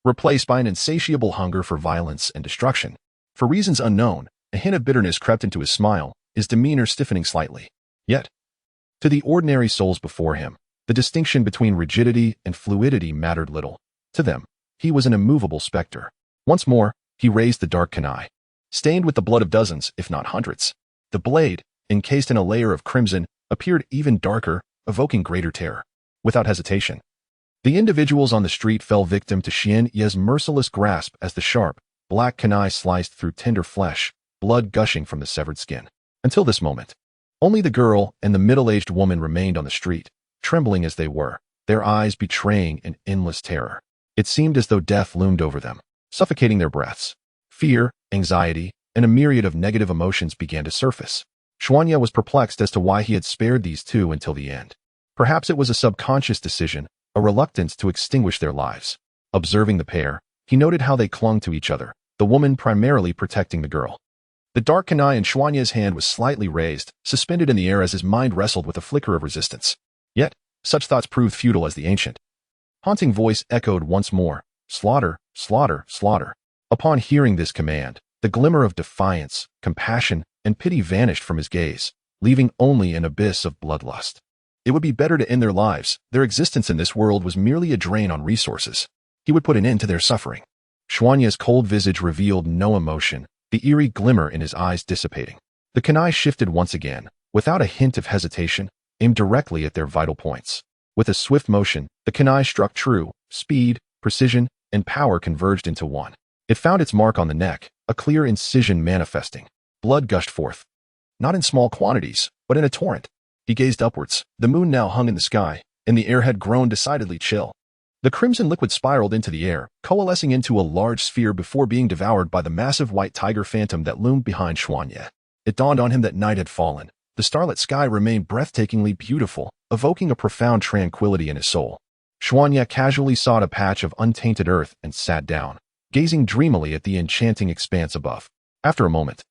replaced by an insatiable hunger for violence and destruction. For reasons unknown, a hint of bitterness crept into his smile, his demeanor stiffening slightly. Yet, to the ordinary souls before him, the distinction between rigidity and fluidity mattered little. To them, he was an immovable specter. Once more, he raised the dark kunai, stained with the blood of dozens, if not hundreds. The blade, encased in a layer of crimson, appeared even darker, evoking greater terror. Without hesitation, the individuals on the street fell victim to Xian Yi's merciless grasp as the sharp, black kunai sliced through tender flesh, blood gushing from the severed skin. Until this moment, only the girl and the middle-aged woman remained on the street, trembling as they were, their eyes betraying an endless terror. It seemed as though death loomed over them, suffocating their breaths. Fear, anxiety, and a myriad of negative emotions began to surface. Xuanya was perplexed as to why he had spared these two until the end. Perhaps it was a subconscious decision, a reluctance to extinguish their lives. Observing the pair, he noted how they clung to each other, the woman primarily protecting the girl. The dark kunai in Xuanya's hand was slightly raised, suspended in the air as his mind wrestled with a flicker of resistance. Yet, such thoughts proved futile as the ancient, haunting voice echoed once more, slaughter, slaughter, slaughter. Upon hearing this command, the glimmer of defiance, compassion, and pity vanished from his gaze, leaving only an abyss of bloodlust. It would be better to end their lives. Their existence in this world was merely a drain on resources. He would put an end to their suffering. Xuanya's cold visage revealed no emotion, the eerie glimmer in his eyes dissipating. The kunai shifted once again, without a hint of hesitation, aimed directly at their vital points. With a swift motion, the kunai struck true. Speed, precision, and power converged into one. It found its mark on the neck, a clear incision manifesting. Blood gushed forth. Not in small quantities, but in a torrent. He gazed upwards. The moon now hung in the sky, and the air had grown decidedly chill. The crimson liquid spiraled into the air, coalescing into a large sphere before being devoured by the massive white tiger phantom that loomed behind Xuanya. It dawned on him that night had fallen. The starlit sky remained breathtakingly beautiful, evoking a profound tranquility in his soul. Xuanya casually sought a patch of untainted earth and sat down, gazing dreamily at the enchanting expanse above. After a moment,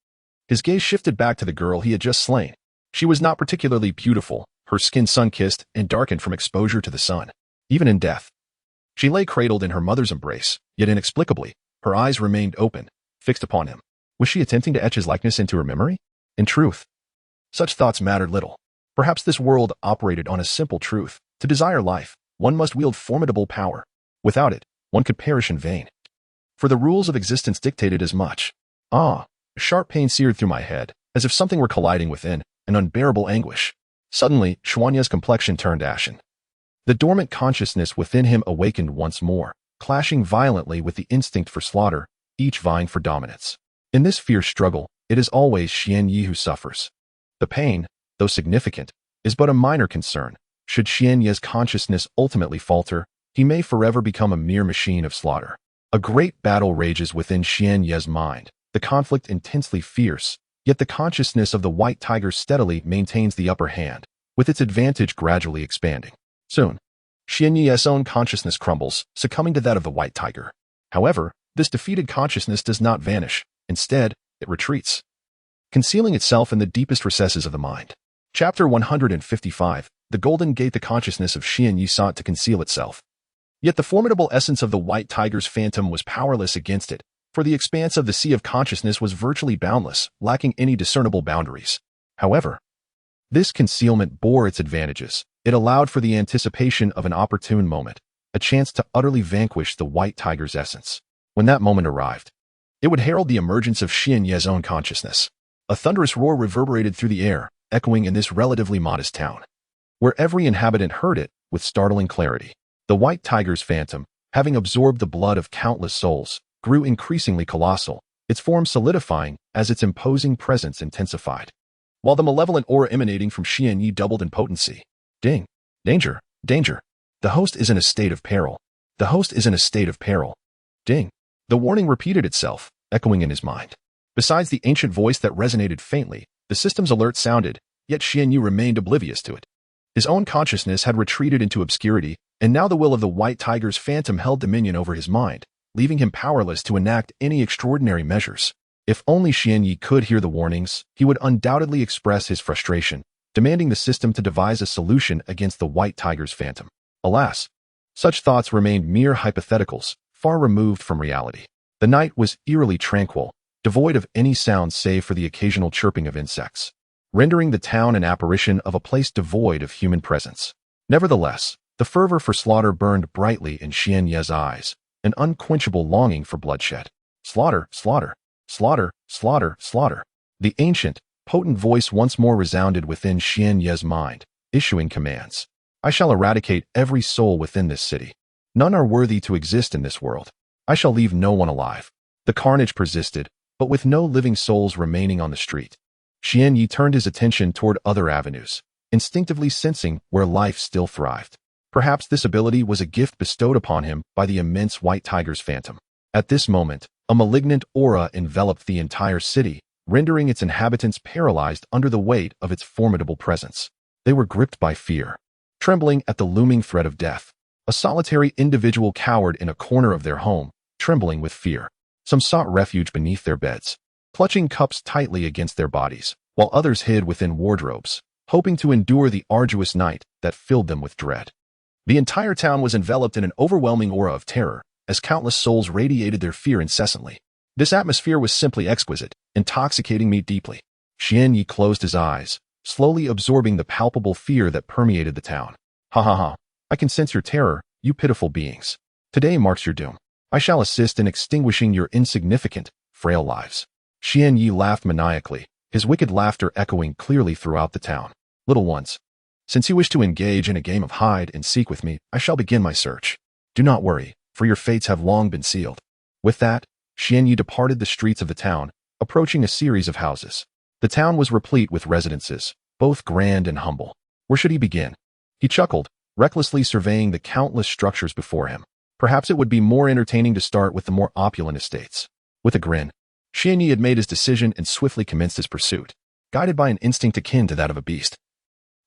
his gaze shifted back to the girl he had just slain. She was not particularly beautiful, her skin sun-kissed and darkened from exposure to the sun. Even in death, she lay cradled in her mother's embrace, yet inexplicably, her eyes remained open, fixed upon him. Was she attempting to etch his likeness into her memory? In truth, such thoughts mattered little. Perhaps this world operated on a simple truth. To desire life, one must wield formidable power. Without it, one could perish in vain. For the rules of existence dictated as much. A sharp pain seared through my head, as if something were colliding within, an unbearable anguish. Suddenly, Xuanya's complexion turned ashen. The dormant consciousness within him awakened once more, clashing violently with the instinct for slaughter, each vying for dominance. In this fierce struggle, it is always Xian Yi who suffers. The pain, though significant, is but a minor concern. Should Xian Ye's consciousness ultimately falter, he may forever become a mere machine of slaughter. A great battle rages within Xian Ye's mind, the conflict intensely fierce, yet the consciousness of the white tiger steadily maintains the upper hand, with its advantage gradually expanding. Soon, Xian Ye's own consciousness crumbles, succumbing to that of the white tiger. However, this defeated consciousness does not vanish. Instead, it retreats, concealing itself in the deepest recesses of the mind. Chapter 155, The Golden Gate. The consciousness of Xian Yi sought to conceal itself. Yet the formidable essence of the white tiger's phantom was powerless against it, for the expanse of the sea of consciousness was virtually boundless, lacking any discernible boundaries. However, this concealment bore its advantages. It allowed for the anticipation of an opportune moment, a chance to utterly vanquish the white tiger's essence. When that moment arrived, it would herald the emergence of Xian Ye's own consciousness. A thunderous roar reverberated through the air, echoing in this relatively modest town, where every inhabitant heard it with startling clarity. The white tiger's phantom, having absorbed the blood of countless souls, grew increasingly colossal, its form solidifying as its imposing presence intensified, while the malevolent aura emanating from Xian Yi doubled in potency. Ding! Danger! Danger! The host is in a state of peril. The host is in a state of peril. Ding! The warning repeated itself, echoing in his mind. Besides the ancient voice that resonated faintly, the system's alert sounded, yet Xian Yi remained oblivious to it. His own consciousness had retreated into obscurity, and now the will of the white tiger's phantom held dominion over his mind, leaving him powerless to enact any extraordinary measures. If only Xian Yi could hear the warnings, he would undoubtedly express his frustration, demanding the system to devise a solution against the white tiger's phantom. Alas, such thoughts remained mere hypotheticals, far removed from reality. The night was eerily tranquil, devoid of any sound save for the occasional chirping of insects, rendering the town an apparition of a place devoid of human presence. Nevertheless, the fervor for slaughter burned brightly in Xian Ye's eyes, an unquenchable longing for bloodshed. Slaughter, slaughter, slaughter, slaughter, slaughter. The ancient, potent voice once more resounded within Xian Ye's mind, issuing commands. I shall eradicate every soul within this city. None are worthy to exist in this world. I shall leave no one alive. The carnage persisted, but with no living souls remaining on the street. Xian Yi turned his attention toward other avenues, instinctively sensing where life still thrived. Perhaps this ability was a gift bestowed upon him by the immense white tiger's phantom. At this moment, a malignant aura enveloped the entire city, rendering its inhabitants paralyzed under the weight of its formidable presence. They were gripped by fear, trembling at the looming threat of death. A solitary individual cowered in a corner of their home, trembling with fear. Some sought refuge beneath their beds, clutching cups tightly against their bodies, while others hid within wardrobes, hoping to endure the arduous night that filled them with dread. The entire town was enveloped in an overwhelming aura of terror, as countless souls radiated their fear incessantly. This atmosphere was simply exquisite, intoxicating me deeply. Xian Yi closed his eyes, slowly absorbing the palpable fear that permeated the town. Ha ha ha, I can sense your terror, you pitiful beings. Today marks your doom. I shall assist in extinguishing your insignificant, frail lives. Xian Yi laughed maniacally, his wicked laughter echoing clearly throughout the town. Little ones, since you wish to engage in a game of hide and seek with me, I shall begin my search. Do not worry, for your fates have long been sealed. With that, Xian Yi departed the streets of the town, approaching a series of houses. The town was replete with residences, both grand and humble. Where should he begin? He chuckled, recklessly surveying the countless structures before him. Perhaps it would be more entertaining to start with the more opulent estates. With a grin, Xian Yi had made his decision and swiftly commenced his pursuit, guided by an instinct akin to that of a beast.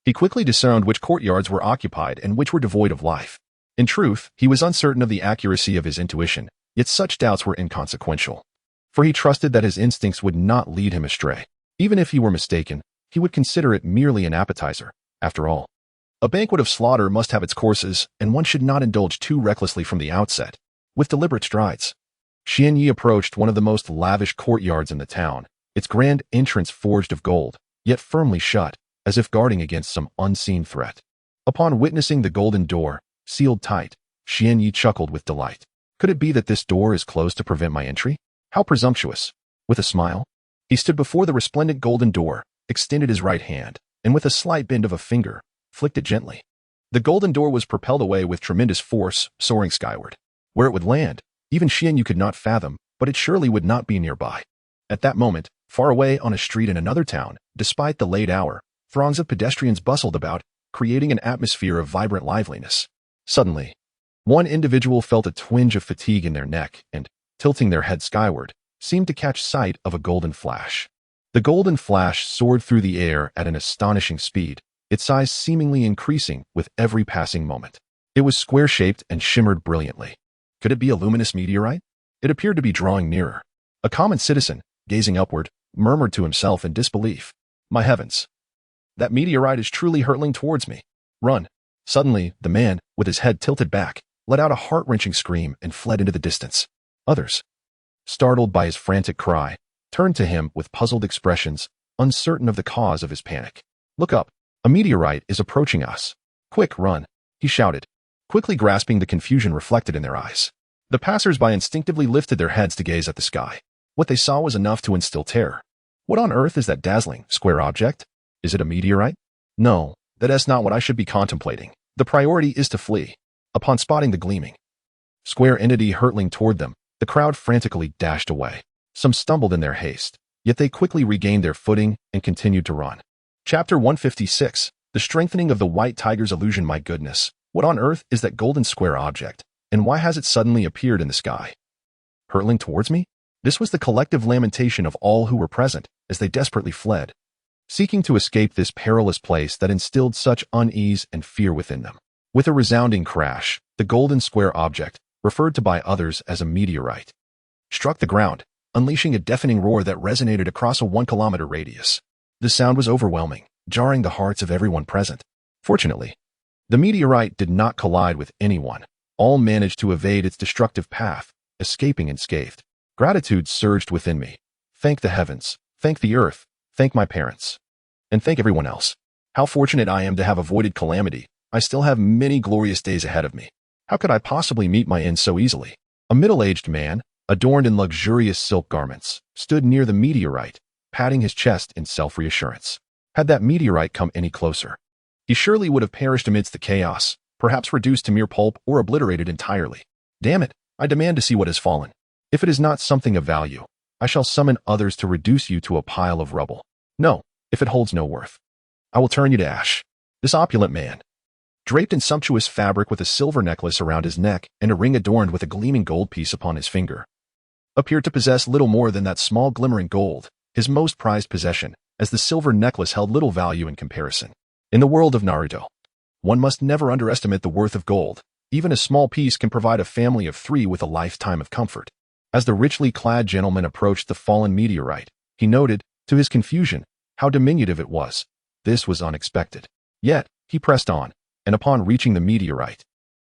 He quickly discerned which courtyards were occupied and which were devoid of life. In truth, he was uncertain of the accuracy of his intuition, yet such doubts were inconsequential, for he trusted that his instincts would not lead him astray. Even if he were mistaken, he would consider it merely an appetizer. After all, a banquet of slaughter must have its courses, and one should not indulge too recklessly from the outset. With deliberate strides, Xian Yi approached one of the most lavish courtyards in the town, its grand entrance forged of gold, yet firmly shut, as if guarding against some unseen threat. Upon witnessing the golden door, sealed tight, Xian Yi chuckled with delight. Could it be that this door is closed to prevent my entry? How presumptuous! With a smile, he stood before the resplendent golden door, extended his right hand, and with a slight bend of a finger, flicked it gently. The golden door was propelled away with tremendous force, soaring skyward. Where it would land, even Xian Yi could not fathom, but it surely would not be nearby. At that moment, far away on a street in another town, despite the late hour, throngs of pedestrians bustled about, creating an atmosphere of vibrant liveliness. Suddenly, one individual felt a twinge of fatigue in their neck and, tilting their head skyward, seemed to catch sight of a golden flash. The golden flash soared through the air at an astonishing speed, its size seemingly increasing with every passing moment. It was square-shaped and shimmered brilliantly. Could it be a luminous meteorite? It appeared to be drawing nearer. A common citizen, gazing upward, murmured to himself in disbelief. My heavens! That meteorite is truly hurtling towards me. Run! Suddenly, the man, with his head tilted back, let out a heart-wrenching scream and fled into the distance. Others, startled by his frantic cry, turned to him with puzzled expressions, uncertain of the cause of his panic. Look up! A meteorite is approaching us. Quick, run! He shouted, quickly grasping the confusion reflected in their eyes. The passers-by instinctively lifted their heads to gaze at the sky. What they saw was enough to instill terror. What on earth is that dazzling, square object? Is it a meteorite? No, that's not what I should be contemplating. The priority is to flee. Upon spotting the gleaming, square entity hurtling toward them, the crowd frantically dashed away. Some stumbled in their haste, yet they quickly regained their footing and continued to run. Chapter 156. The Strengthening of the White Tiger's Illusion. My goodness, what on earth is that golden square object, and why has it suddenly appeared in the sky? Hurtling towards me? This was the collective lamentation of all who were present as they desperately fled, seeking to escape this perilous place that instilled such unease and fear within them. With a resounding crash, the golden square object, referred to by others as a meteorite, struck the ground, unleashing a deafening roar that resonated across a 1-kilometer radius. The sound was overwhelming, jarring the hearts of everyone present. Fortunately, the meteorite did not collide with anyone. All managed to evade its destructive path, escaping unscathed. Gratitude surged within me. Thank the heavens, thank the earth, thank my parents, and thank everyone else. How fortunate I am to have avoided calamity. I still have many glorious days ahead of me. How could I possibly meet my end so easily? A middle-aged man, adorned in luxurious silk garments, stood near the meteorite, patting his chest in self-reassurance. Had that meteorite come any closer, he surely would have perished amidst the chaos, perhaps reduced to mere pulp or obliterated entirely. Damn it, I demand to see what has fallen. If it is not something of value, I shall summon others to reduce you to a pile of rubble. No, if it holds no worth, I will turn you to ash. This opulent man, draped in sumptuous fabric with a silver necklace around his neck and a ring adorned with a gleaming gold piece upon his finger, appeared to possess little more than that small glimmering gold, his most prized possession, as the silver necklace held little value in comparison. In the world of Naruto, one must never underestimate the worth of gold. Even a small piece can provide a family of 3 with a lifetime of comfort. As the richly clad gentleman approached the fallen meteorite, he noted, to his confusion, how diminutive it was. This was unexpected. Yet, he pressed on, and upon reaching the meteorite,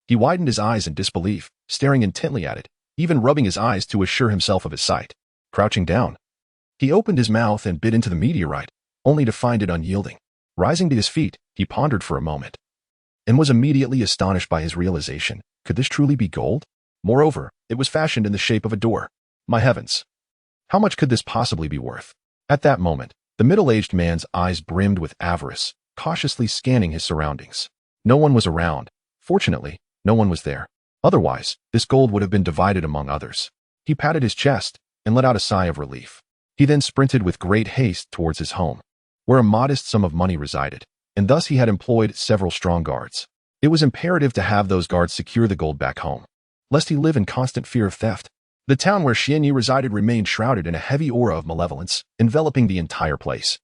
he widened his eyes in disbelief, staring intently at it, even rubbing his eyes to assure himself of his sight. Crouching down, he opened his mouth and bit into the meteorite, only to find it unyielding. Rising to his feet, he pondered for a moment, and was immediately astonished by his realization. Could this truly be gold? Moreover, it was fashioned in the shape of a door. My heavens! How much could this possibly be worth? At that moment, the middle-aged man's eyes brimmed with avarice, cautiously scanning his surroundings. No one was around. Fortunately, no one was there. Otherwise, this gold would have been divided among others. He patted his chest and let out a sigh of relief. He then sprinted with great haste towards his home, where a modest sum of money resided, and thus he had employed several strong guards. It was imperative to have those guards secure the gold back home, lest he live in constant fear of theft. The town where Xianyi resided remained shrouded in a heavy aura of malevolence, enveloping the entire place,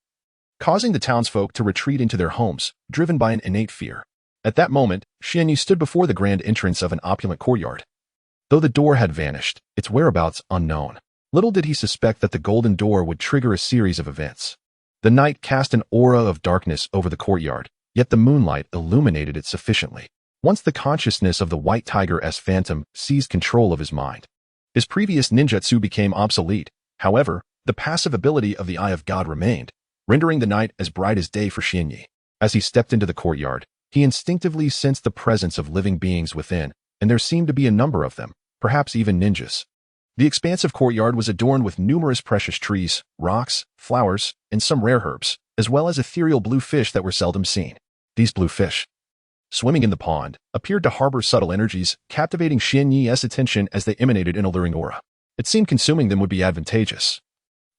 causing the townsfolk to retreat into their homes, driven by an innate fear. At that moment, Xianyi stood before the grand entrance of an opulent courtyard. Though the door had vanished, its whereabouts unknown, little did he suspect that the golden door would trigger a series of events. The night cast an aura of darkness over the courtyard, yet the moonlight illuminated it sufficiently. Once the consciousness of the white tiger's phantom seized control of his mind, his previous ninjutsu became obsolete. However, the passive ability of the Eye of God remained, rendering the night as bright as day for Xianyi. As he stepped into the courtyard, he instinctively sensed the presence of living beings within, and there seemed to be a number of them, perhaps even ninjas. The expansive courtyard was adorned with numerous precious trees, rocks, flowers, and some rare herbs, as well as ethereal blue fish that were seldom seen. These blue fish, swimming in the pond, appeared to harbor subtle energies, captivating Xianyi's attention as they emanated an alluring aura. It seemed consuming them would be advantageous,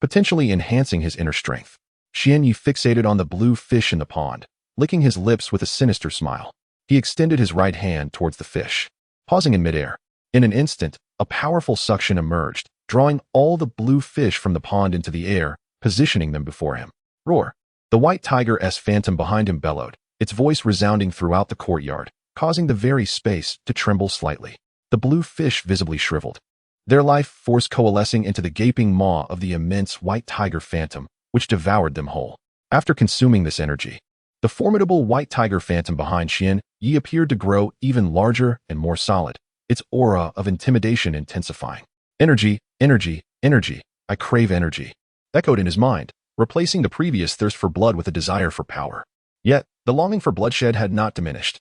potentially enhancing his inner strength. Xianyi fixated on the blue fish in the pond, licking his lips with a sinister smile. He extended his right hand towards the fish, pausing in midair. In an instant, a powerful suction emerged, drawing all the blue fish from the pond into the air, positioning them before him. Roar! The white tiger's phantom behind him bellowed, its voice resounding throughout the courtyard, causing the very space to tremble slightly. The blue fish visibly shriveled, their life force coalescing into the gaping maw of the immense white tiger phantom, which devoured them whole. After consuming this energy, the formidable white tiger phantom behind Xian Yi appeared to grow even larger and more solid, its aura of intimidation intensifying. Energy, energy, energy, I crave energy, echoed in his mind, replacing the previous thirst for blood with a desire for power. Yet, the longing for bloodshed had not diminished.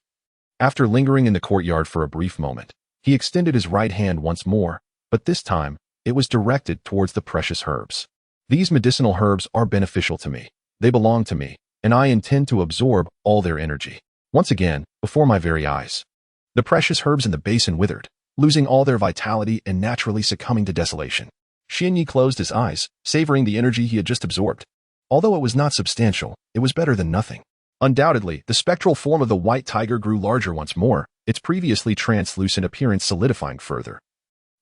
After lingering in the courtyard for a brief moment, he extended his right hand once more, but this time, it was directed towards the precious herbs. These medicinal herbs are beneficial to me. They belong to me, and I intend to absorb all their energy. Once again, before my very eyes, the precious herbs in the basin withered, losing all their vitality and naturally succumbing to desolation. Xian Yi closed his eyes, savoring the energy he had just absorbed. Although it was not substantial, it was better than nothing. Undoubtedly, the spectral form of the white tiger grew larger once more, its previously translucent appearance solidifying further,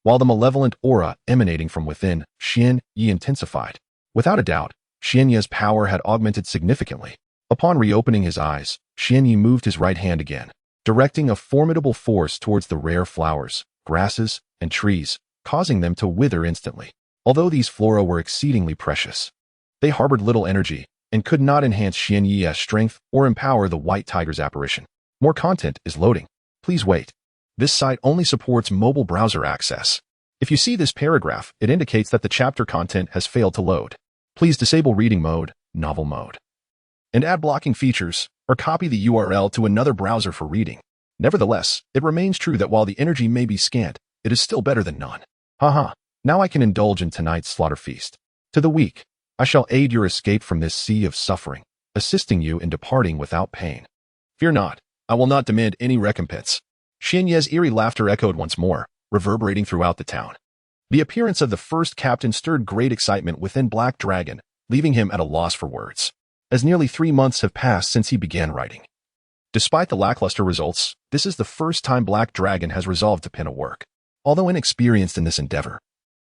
while the malevolent aura emanating from within Xian Yi intensified. Without a doubt, Xian Yi's power had augmented significantly. Upon reopening his eyes, Xian Yi moved his right hand again, directing a formidable force towards the rare flowers, grasses, and trees, causing them to wither instantly. Although these flora were exceedingly precious, they harbored little energy and could not enhance Xian Yi's strength or empower the white tiger's apparition. More content is loading. Please wait. This site only supports mobile browser access. If you see this paragraph, it indicates that the chapter content has failed to load. Please disable reading mode, novel mode, and ad blocking features, or copy the URL to another browser for reading. Nevertheless, it remains true that while the energy may be scant, it is still better than none. Haha, now I can indulge in tonight's slaughter feast. To the weak, I shall aid your escape from this sea of suffering, assisting you in departing without pain. Fear not, I will not demand any recompense. Xian Yi's eerie laughter echoed once more, reverberating throughout the town. The appearance of the first captain stirred great excitement within Black Dragon, leaving him at a loss for words, as nearly 3 months have passed since he began writing. Despite the lackluster results, this is the first time Black Dragon has resolved to pen a work. Although inexperienced in this endeavor,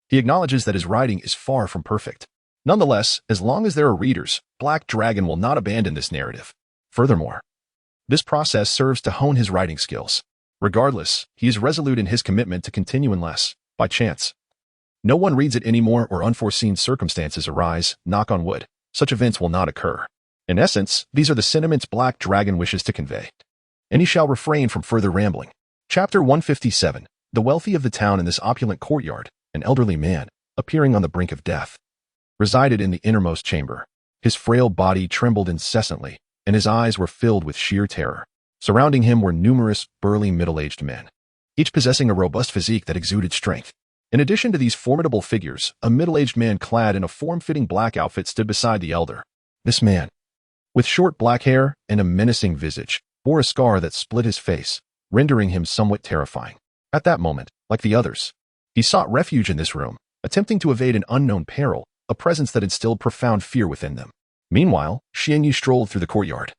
he acknowledges that his writing is far from perfect. Nonetheless, as long as there are readers, Black Dragon will not abandon this narrative. Furthermore, this process serves to hone his writing skills. Regardless, he is resolute in his commitment to continue unless, by chance, no one reads it anymore or unforeseen circumstances arise, knock on wood, such events will not occur. In essence, these are the sentiments Black Dragon wishes to convey. And he shall refrain from further rambling. Chapter 157. The wealthy of the town in this opulent courtyard, an elderly man, appearing on the brink of death, resided in the innermost chamber. His frail body trembled incessantly, and his eyes were filled with sheer terror. Surrounding him were numerous burly middle-aged men, each possessing a robust physique that exuded strength. In addition to these formidable figures, a middle-aged man clad in a form-fitting black outfit stood beside the elder. This man, with short black hair and a menacing visage, bore a scar that split his face, rendering him somewhat terrifying. At that moment, like the others, he sought refuge in this room, attempting to evade an unknown peril, a presence that instilled profound fear within them. Meanwhile, Xian Yi strolled through the courtyard,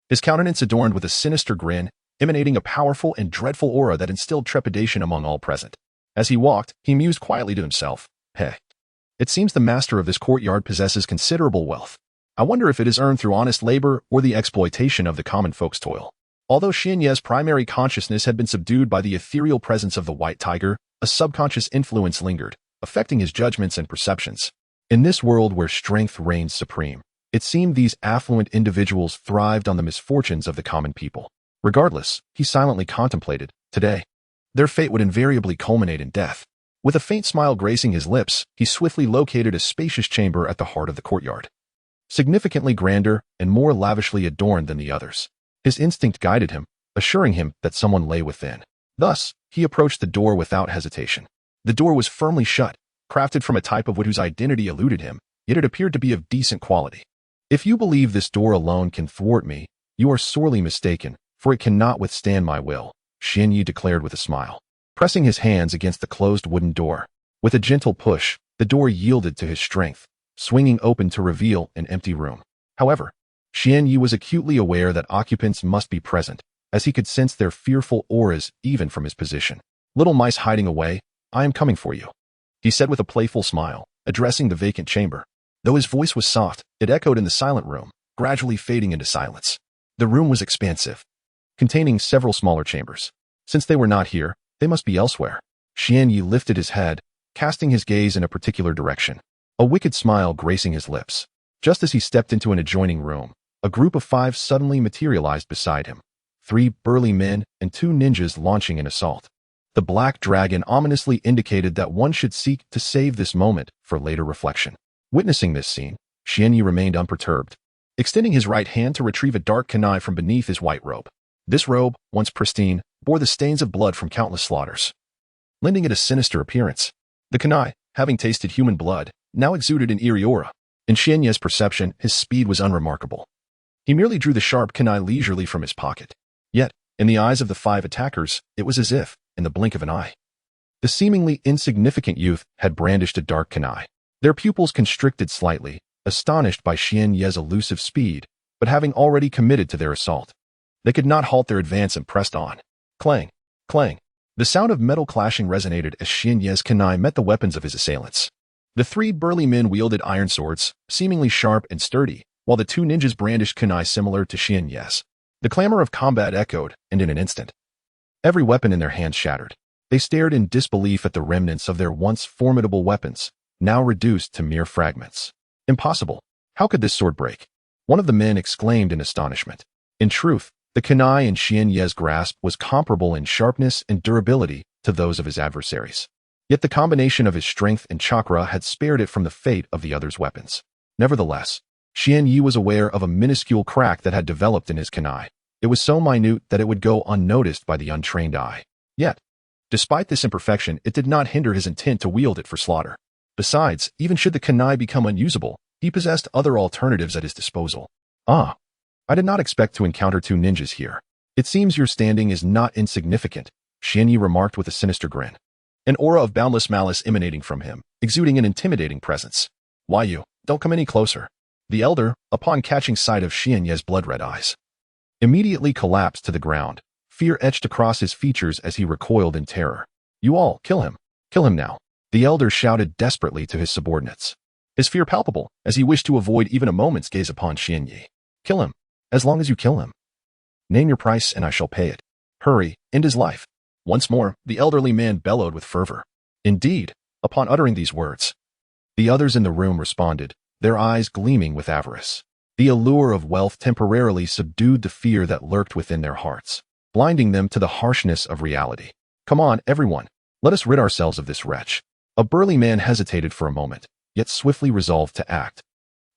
his countenance adorned with a sinister grin, emanating a powerful and dreadful aura that instilled trepidation among all present. As he walked, he mused quietly to himself, "Hey, it seems the master of this courtyard possesses considerable wealth. I wonder if it is earned through honest labor or the exploitation of the common folk's toil." Although Xian Yi's primary consciousness had been subdued by the ethereal presence of the white tiger, a subconscious influence lingered, affecting his judgments and perceptions. In this world where strength reigns supreme, it seemed these affluent individuals thrived on the misfortunes of the common people. Regardless, he silently contemplated, today, their fate would invariably culminate in death. With a faint smile gracing his lips, he swiftly located a spacious chamber at the heart of the courtyard, significantly grander and more lavishly adorned than the others. His instinct guided him, assuring him that someone lay within. Thus, he approached the door without hesitation. The door was firmly shut, crafted from a type of wood whose identity eluded him, yet it appeared to be of decent quality. "If you believe this door alone can thwart me, you are sorely mistaken, for it cannot withstand my will," Xian Yi declared with a smile. Pressing his hands against the closed wooden door, with a gentle push, the door yielded to his strength, swinging open to reveal an empty room. However, Xian Yi was acutely aware that occupants must be present, as he could sense their fearful auras even from his position. "Little mice hiding away, I am coming for you," he said with a playful smile, addressing the vacant chamber. Though his voice was soft, it echoed in the silent room, gradually fading into silence. The room was expansive, containing several smaller chambers. Since they were not here, they must be elsewhere. Xian Yi lifted his head, casting his gaze in a particular direction, a wicked smile gracing his lips. Just as he stepped into an adjoining room, a group of 5 suddenly materialized beside him, 3 burly men and 2 ninjas launching an assault. The black dragon ominously indicated that one should seek to save this moment for later reflection. Witnessing this scene, Xian Yi remained unperturbed, extending his right hand to retrieve a dark kunai from beneath his white robe. This robe, once pristine, bore the stains of blood from countless slaughters, lending it a sinister appearance. The kunai, having tasted human blood, now exuded an eerie aura. In Xian Yi's perception, his speed was unremarkable. He merely drew the sharp kunai leisurely from his pocket. Yet, in the eyes of the 5 attackers, it was as if, in the blink of an eye, the seemingly insignificant youth had brandished a dark kunai. Their pupils constricted slightly, astonished by Xian Yi's elusive speed, but having already committed to their assault. They could not halt their advance and pressed on. Clang, clang. The sound of metal clashing resonated as Xian Yi's kunai met the weapons of his assailants. The 3 burly men wielded iron swords, seemingly sharp and sturdy, while the 2 ninjas brandished kunai similar to Xian Yi's. The clamor of combat echoed, and in an instant, every weapon in their hands shattered. They stared in disbelief at the remnants of their once formidable weapons, now reduced to mere fragments. "Impossible. How could this sword break?" one of the men exclaimed in astonishment. In truth, the kunai in Xian Yi's grasp was comparable in sharpness and durability to those of his adversaries. Yet the combination of his strength and chakra had spared it from the fate of the other's weapons. Nevertheless, Xian Yi was aware of a minuscule crack that had developed in his kunai. It was so minute that it would go unnoticed by the untrained eye. Yet, despite this imperfection, it did not hinder his intent to wield it for slaughter. Besides, even should the kunai become unusable, he possessed other alternatives at his disposal. "Ah, I did not expect to encounter 2 ninjas here. It seems your standing is not insignificant," Xian Yi remarked with a sinister grin, an aura of boundless malice emanating from him, exuding an intimidating presence. "Why you? Don't come any closer." The elder, upon catching sight of Xian Yi's blood-red eyes, immediately collapsed to the ground, fear etched across his features as he recoiled in terror. "You all, kill him. Kill him now," the elder shouted desperately to his subordinates, his fear palpable as he wished to avoid even a moment's gaze upon Xian Yi. "Kill him, as long as you kill him. Name your price and I shall pay it. Hurry, end his life." Once more, the elderly man bellowed with fervor. Indeed, upon uttering these words, the others in the room responded, their eyes gleaming with avarice. The allure of wealth temporarily subdued the fear that lurked within their hearts, blinding them to the harshness of reality. "Come on, everyone, let us rid ourselves of this wretch." A burly man hesitated for a moment, yet swiftly resolved to act,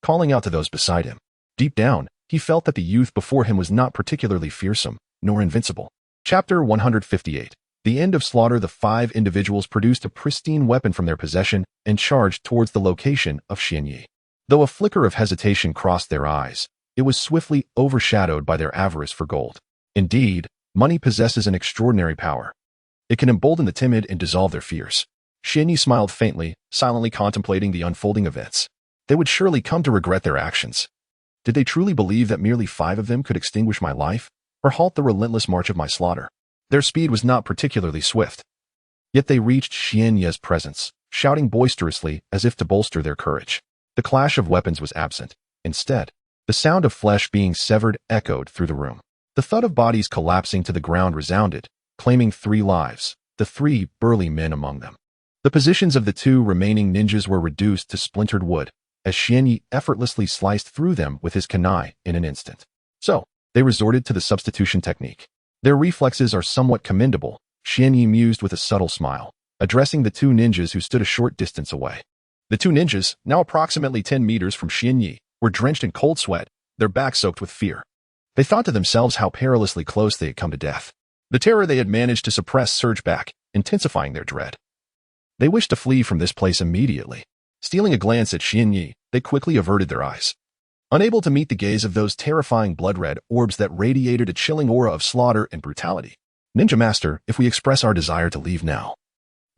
calling out to those beside him. Deep down, he felt that the youth before him was not particularly fearsome, nor invincible. Chapter 158. The end of slaughter. The 5 individuals produced a pristine weapon from their possession and charged towards the location of Xian Yi. Though a flicker of hesitation crossed their eyes, it was swiftly overshadowed by their avarice for gold. Indeed, money possesses an extraordinary power. It can embolden the timid and dissolve their fears. Xian Yi smiled faintly, silently contemplating the unfolding events. They would surely come to regret their actions. Did they truly believe that merely 5 of them could extinguish my life, or halt the relentless march of my slaughter? Their speed was not particularly swift. Yet they reached Xian Yi's presence, shouting boisterously as if to bolster their courage. The clash of weapons was absent. Instead, the sound of flesh being severed echoed through the room. The thud of bodies collapsing to the ground resounded, claiming 3 lives, the 3 burly men among them. The positions of the 2 remaining ninjas were reduced to splintered wood, as Xian Yi effortlessly sliced through them with his kunai in an instant. So, they resorted to the substitution technique. Their reflexes are somewhat commendable, Xian Yi mused with a subtle smile, addressing the 2 ninjas who stood a short distance away. The 2 ninjas, now approximately 10 meters from Xian Yi, were drenched in cold sweat, their backs soaked with fear. They thought to themselves how perilously close they had come to death. The terror they had managed to suppress surged back, intensifying their dread. They wished to flee from this place immediately. Stealing a glance at Xian Yi, they quickly averted their eyes, unable to meet the gaze of those terrifying blood-red orbs that radiated a chilling aura of slaughter and brutality. "Ninja Master, if we express our desire to leave now,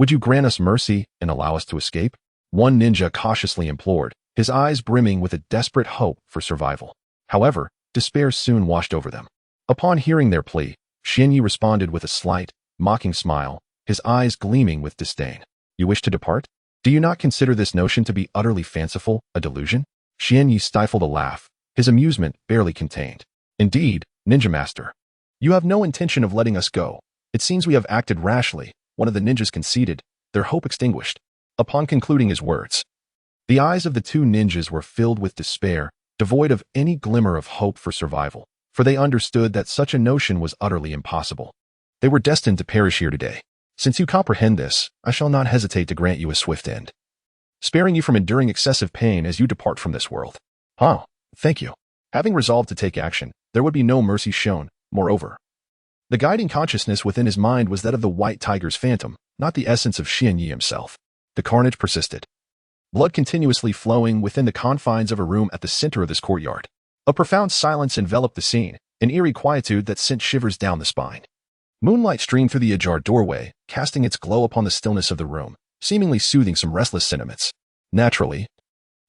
would you grant us mercy and allow us to escape?" One ninja cautiously implored, his eyes brimming with a desperate hope for survival. However, despair soon washed over them. Upon hearing their plea, Xianyi responded with a slight, mocking smile, his eyes gleaming with disdain. You wish to depart? Do you not consider this notion to be utterly fanciful, a delusion? Xianyi stifled a laugh, his amusement barely contained. Indeed, Ninja Master. You have no intention of letting us go. It seems we have acted rashly, one of the ninjas conceded, their hope extinguished. Upon concluding his words, the eyes of the two ninjas were filled with despair, devoid of any glimmer of hope for survival, for they understood that such a notion was utterly impossible. They were destined to perish here today. Since you comprehend this, I shall not hesitate to grant you a swift end, sparing you from enduring excessive pain as you depart from this world. Thank you. Having resolved to take action, there would be no mercy shown. Moreover, the guiding consciousness within his mind was that of the white tiger's phantom, not the essence of Xianyi himself. The carnage persisted, blood continuously flowing within the confines of a room at the center of this courtyard. A profound silence enveloped the scene, an eerie quietude that sent shivers down the spine. Moonlight streamed through the ajar doorway, casting its glow upon the stillness of the room, seemingly soothing some restless sentiments. Naturally,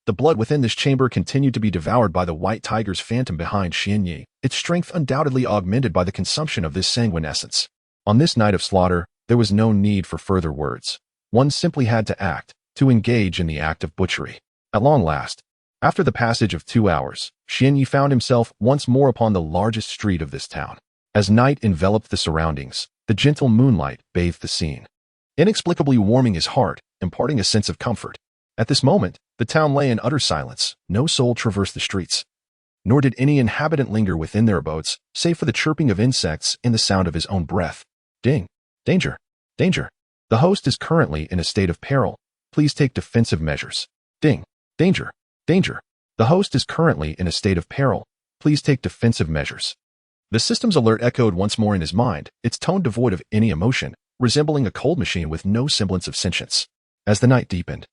the blood within this chamber continued to be devoured by the white tiger's phantom behind Xianyi, its strength undoubtedly augmented by the consumption of this sanguine essence. On this night of slaughter, there was no need for further words. One simply had to act, to engage in the act of butchery. At long last, after the passage of 2 hours, Xianyi found himself once more upon the largest street of this town. As night enveloped the surroundings, the gentle moonlight bathed the scene, inexplicably warming his heart, imparting a sense of comfort. At this moment, the town lay in utter silence. No soul traversed the streets, nor did any inhabitant linger within their abodes, save for the chirping of insects and the sound of his own breath. Ding! Danger! Danger! The host is currently in a state of peril. Please take defensive measures. Ding! Danger! Danger! The host is currently in a state of peril. Please take defensive measures. The system's alert echoed once more in his mind, its tone devoid of any emotion, resembling a cold machine with no semblance of sentience. As the night deepened,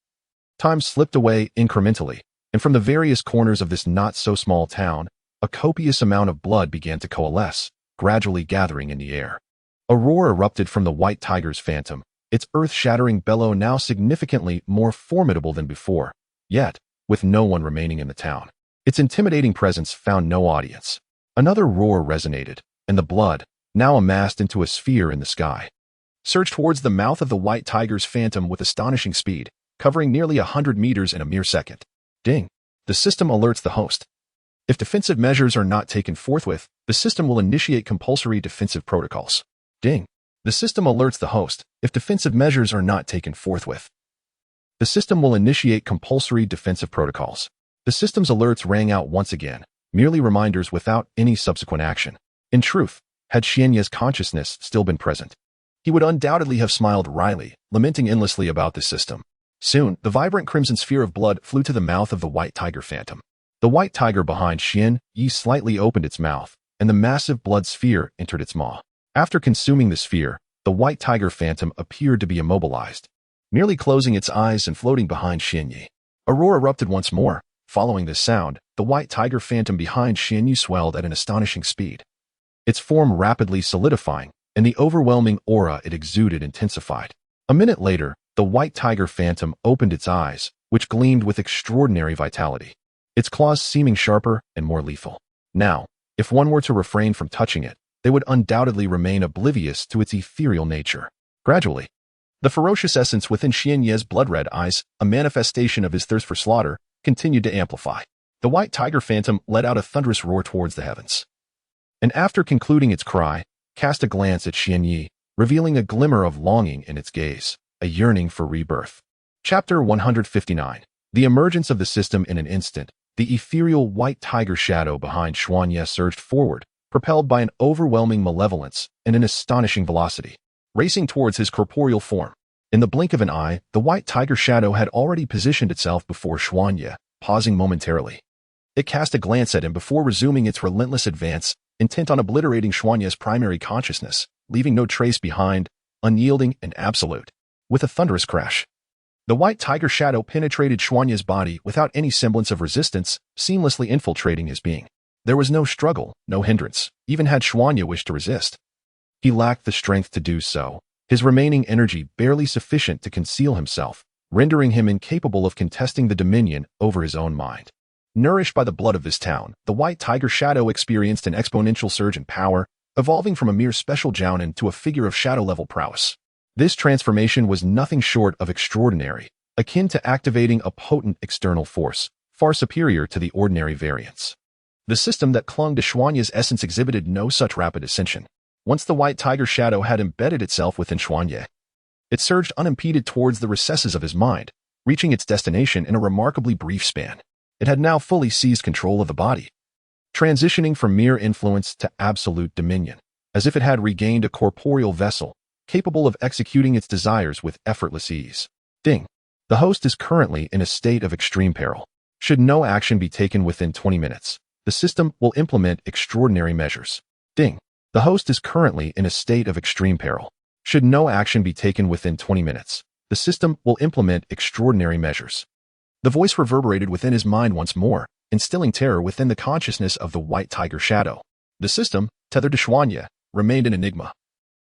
time slipped away incrementally, and from the various corners of this not-so-small town, a copious amount of blood began to coalesce, gradually gathering in the air. A roar erupted from the white tiger's phantom, its earth-shattering bellow now significantly more formidable than before. Yet, with no one remaining in the town, its intimidating presence found no audience. Another roar resonated, and the blood, now amassed into a sphere in the sky, surged towards the mouth of the white tiger's phantom with astonishing speed, covering nearly 100 meters in a mere second. Ding! The system alerts the host. If defensive measures are not taken forthwith, the system will initiate compulsory defensive protocols. Ding! The system alerts the host. If defensive measures are not taken forthwith, the system will initiate compulsory defensive protocols. The system's alerts rang out once again, merely reminders without any subsequent action. In truth, had Xianyi's consciousness still been present, he would undoubtedly have smiled wryly, lamenting endlessly about this system. Soon, the vibrant crimson sphere of blood flew to the mouth of the white tiger phantom. The white tiger behind Xianyi slightly opened its mouth, and the massive blood sphere entered its maw. After consuming the sphere, the white tiger phantom appeared to be immobilized, merely closing its eyes and floating behind Xianyi. A roar erupted once more. Following this sound, the white tiger phantom behind Xianyi swelled at an astonishing speed, its form rapidly solidifying, and the overwhelming aura it exuded intensified. A minute later, the white tiger phantom opened its eyes, which gleamed with extraordinary vitality, its claws seeming sharper and more lethal. Now, if one were to refrain from touching it, they would undoubtedly remain oblivious to its ethereal nature. Gradually, the ferocious essence within Xianyi's blood-red eyes, a manifestation of his thirst for slaughter, continued to amplify. The white tiger phantom let out a thunderous roar towards the heavens, and after concluding its cry, cast a glance at Xianyi, revealing a glimmer of longing in its gaze, a yearning for rebirth. Chapter 159. The emergence of the system in an instant. The ethereal white tiger shadow behind Xianyi surged forward, propelled by an overwhelming malevolence and an astonishing velocity, racing towards his corporeal form. In the blink of an eye, the white tiger shadow had already positioned itself before Xianyi, pausing momentarily. It cast a glance at him before resuming its relentless advance, intent on obliterating Xuanyi's primary consciousness, leaving no trace behind, unyielding and absolute. With a thunderous crash, the white tiger shadow penetrated Xuanyi's body without any semblance of resistance, seamlessly infiltrating his being. There was no struggle, no hindrance, even had Xuanyi wished to resist. He lacked the strength to do so, his remaining energy barely sufficient to conceal himself, rendering him incapable of contesting the dominion over his own mind. Nourished by the blood of this town, the white tiger shadow experienced an exponential surge in power, evolving from a mere special jounin to a figure of shadow-level prowess. This transformation was nothing short of extraordinary, akin to activating a potent external force, far superior to the ordinary variants. The system that clung to Xuanye's essence exhibited no such rapid ascension. Once the white tiger shadow had embedded itself within Xuanye, it surged unimpeded towards the recesses of his mind, reaching its destination in a remarkably brief span. It had now fully seized control of the body, transitioning from mere influence to absolute dominion, as if it had regained a corporeal vessel, capable of executing its desires with effortless ease. Ding. The host is currently in a state of extreme peril. Should no action be taken within 20 minutes, the system will implement extraordinary measures. Ding. The host is currently in a state of extreme peril. Should no action be taken within 20 minutes, the system will implement extraordinary measures. The voice reverberated within his mind once more, instilling terror within the consciousness of the white tiger shadow. The system, tethered to Xuanye, remained an enigma,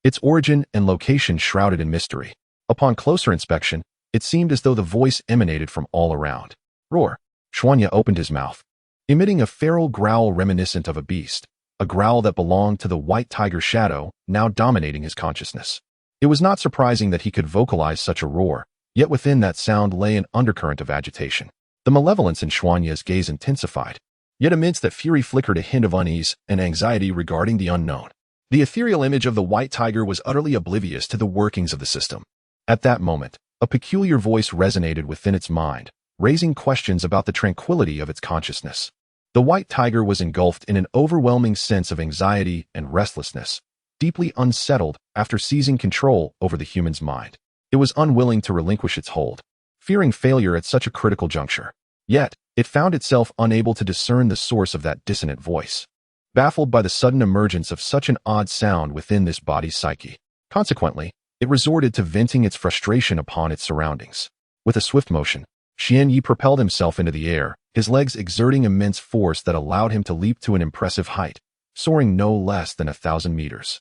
its origin and location shrouded in mystery. Upon closer inspection, it seemed as though the voice emanated from all around. Roar! Xuanye opened his mouth, emitting a feral growl reminiscent of a beast, a growl that belonged to the white tiger shadow, now dominating his consciousness. It was not surprising that he could vocalize such a roar, yet within that sound lay an undercurrent of agitation. The malevolence in Xuanye's gaze intensified, yet amidst that fury flickered a hint of unease and anxiety regarding the unknown. The ethereal image of the white tiger was utterly oblivious to the workings of the system. At that moment, a peculiar voice resonated within its mind, raising questions about the tranquility of its consciousness. The white tiger was engulfed in an overwhelming sense of anxiety and restlessness, deeply unsettled after seizing control over the human's mind. It was unwilling to relinquish its hold, fearing failure at such a critical juncture. Yet, it found itself unable to discern the source of that dissonant voice, baffled by the sudden emergence of such an odd sound within this body's psyche. Consequently, it resorted to venting its frustration upon its surroundings. With a swift motion, Xianyi propelled himself into the air, his legs exerting immense force that allowed him to leap to an impressive height, soaring no less than 1,000 meters.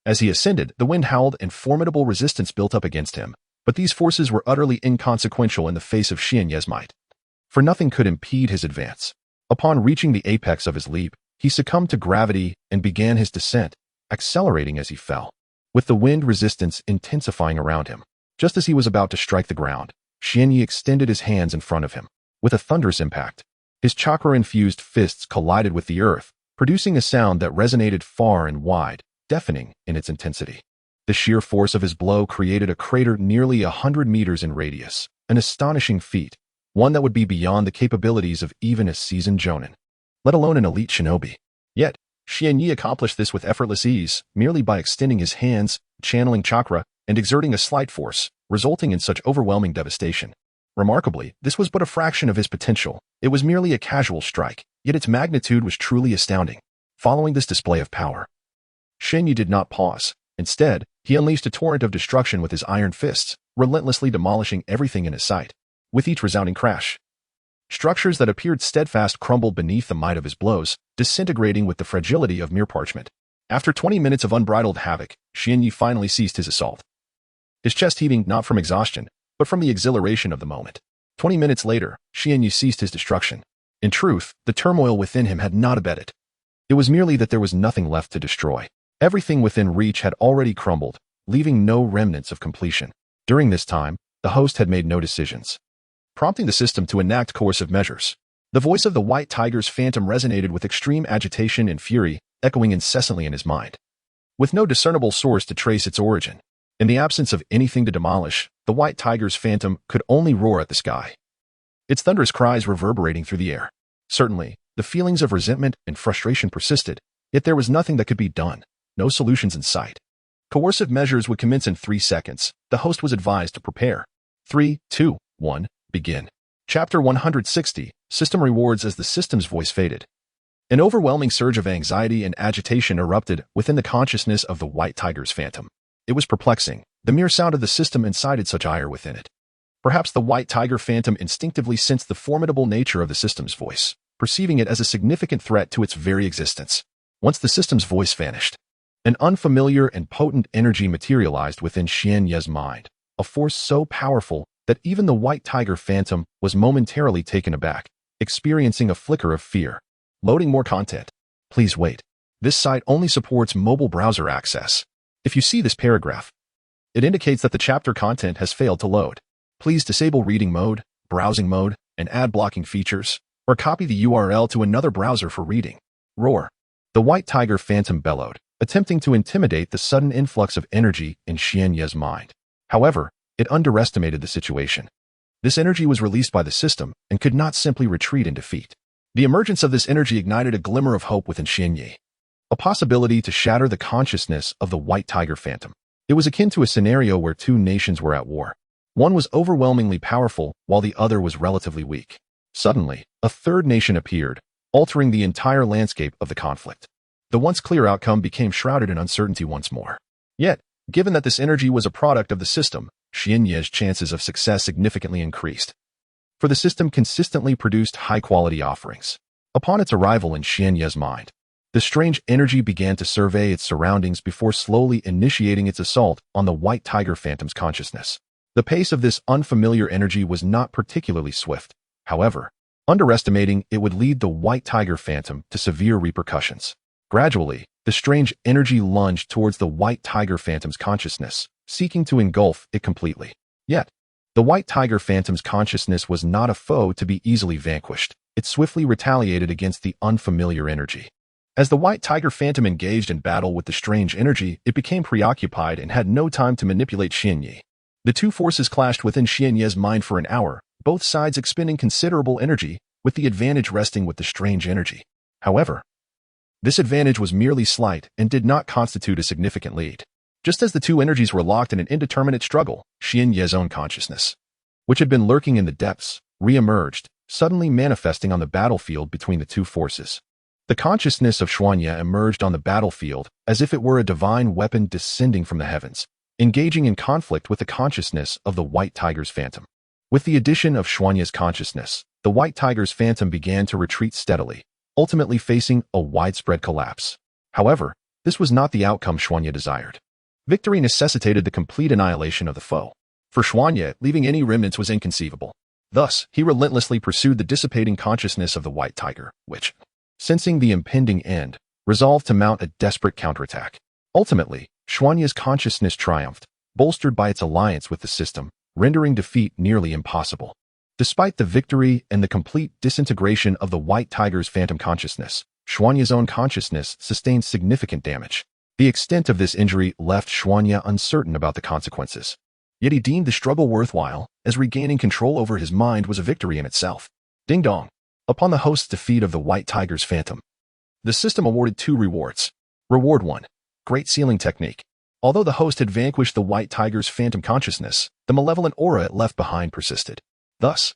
As he ascended, the wind howled and formidable resistance built up against him, but these forces were utterly inconsequential in the face of Xianye's might, for nothing could impede his advance. Upon reaching the apex of his leap, he succumbed to gravity and began his descent, accelerating as he fell, with the wind resistance intensifying around him. Just as he was about to strike the ground, Xianyi extended his hands in front of him. With a thunderous impact, his chakra-infused fists collided with the earth, producing a sound that resonated far and wide, deafening in its intensity. The sheer force of his blow created a crater nearly 100 meters in radius, an astonishing feat, one that would be beyond the capabilities of even a seasoned jonin, let alone an elite shinobi. Yet, Xianyi accomplished this with effortless ease, merely by extending his hands, channeling chakra, and exerting a slight force, resulting in such overwhelming devastation. Remarkably, this was but a fraction of his potential. It was merely a casual strike, yet its magnitude was truly astounding. Following this display of power, Xianyi did not pause. Instead, he unleashed a torrent of destruction with his iron fists, relentlessly demolishing everything in his sight. With each resounding crash, structures that appeared steadfast crumbled beneath the might of his blows, disintegrating with the fragility of mere parchment. After 20 minutes of unbridled havoc, Xianyi finally ceased his assault, his chest heaving not from exhaustion, but from the exhilaration of the moment. 20 minutes later, Xianyi ceased his destruction. In truth, the turmoil within him had not abated. It was merely that there was nothing left to destroy. Everything within reach had already crumbled, leaving no remnants of completion. During this time, the host had made no decisions, prompting the system to enact coercive measures. The voice of the white tiger's phantom resonated with extreme agitation and fury, echoing incessantly in his mind, with no discernible source to trace its origin. In the absence of anything to demolish, the white tiger's phantom could only roar at the sky, its thunderous cries reverberating through the air. Certainly, the feelings of resentment and frustration persisted, yet there was nothing that could be done, no solutions in sight. Coercive measures would commence in 3 seconds. The host was advised to prepare. 3, 2, 1, begin. Chapter 160, System Rewards. As the system's voice faded, an overwhelming surge of anxiety and agitation erupted within the consciousness of the white tiger's phantom. It was perplexing. The mere sound of the system incited such ire within it. Perhaps the white tiger phantom instinctively sensed the formidable nature of the system's voice, perceiving it as a significant threat to its very existence. Once the system's voice vanished, an unfamiliar and potent energy materialized within Xianye's mind, a force so powerful that even the white tiger phantom was momentarily taken aback. experiencing a flicker of fear. Loading more content. Please wait. This site only supports mobile browser access. If you see this paragraph, it indicates that the chapter content has failed to load. Please disable reading mode, browsing mode, and ad blocking features, or copy the URL to another browser for reading. Roar. The white tiger phantom bellowed, attempting to intimidate the sudden influx of energy in Xianye's mind. However, it underestimated the situation. This energy was released by the system and could not simply retreat in defeat. The emergence of this energy ignited a glimmer of hope within Xianye, a possibility to shatter the consciousness of the white tiger phantom. It was akin to a scenario where two nations were at war. One was overwhelmingly powerful, while the other was relatively weak. Suddenly, a third nation appeared, altering the entire landscape of the conflict. The once clear outcome became shrouded in uncertainty once more. Yet, given that this energy was a product of the system, Xianye's chances of success significantly increased. For the system consistently produced high-quality offerings. Upon its arrival in Xianye's mind, the strange energy began to survey its surroundings before slowly initiating its assault on the white tiger phantom's consciousness. The pace of this unfamiliar energy was not particularly swift. However, underestimating it would lead the white tiger phantom to severe repercussions. Gradually, the strange energy lunged towards the white tiger phantom's consciousness, seeking to engulf it completely. Yet, the white tiger phantom's consciousness was not a foe to be easily vanquished. It swiftly retaliated against the unfamiliar energy. As the white tiger phantom engaged in battle with the strange energy, it became preoccupied and had no time to manipulate Xianye. The two forces clashed within Xianye's mind for an hour, both sides expending considerable energy, with the advantage resting with the strange energy. However, this advantage was merely slight and did not constitute a significant lead. Just as the two energies were locked in an indeterminate struggle, Xianye's own consciousness, which had been lurking in the depths, re-emerged, suddenly manifesting on the battlefield between the two forces. The consciousness of Xuanye emerged on the battlefield as if it were a divine weapon descending from the heavens, engaging in conflict with the consciousness of the white tiger's phantom. With the addition of Xuanye's consciousness, the white tiger's phantom began to retreat steadily, ultimately facing a widespread collapse. However, this was not the outcome Xuanye desired. Victory necessitated the complete annihilation of the foe. For Xuanye, leaving any remnants was inconceivable. Thus, he relentlessly pursued the dissipating consciousness of the white tiger, which, sensing the impending end, resolved to mount a desperate counterattack. Ultimately, Xuanye's consciousness triumphed, bolstered by its alliance with the system, rendering defeat nearly impossible. Despite the victory and the complete disintegration of the white tiger's phantom consciousness, Xuanye's own consciousness sustained significant damage. The extent of this injury left Xuanye uncertain about the consequences. Yet he deemed the struggle worthwhile, as regaining control over his mind was a victory in itself. Ding dong. Upon the host's defeat of the white tiger's phantom, the system awarded 2 rewards. Reward 1. Great Sealing Technique. Although the host had vanquished the white tiger's phantom consciousness, the malevolent aura it left behind persisted. Thus,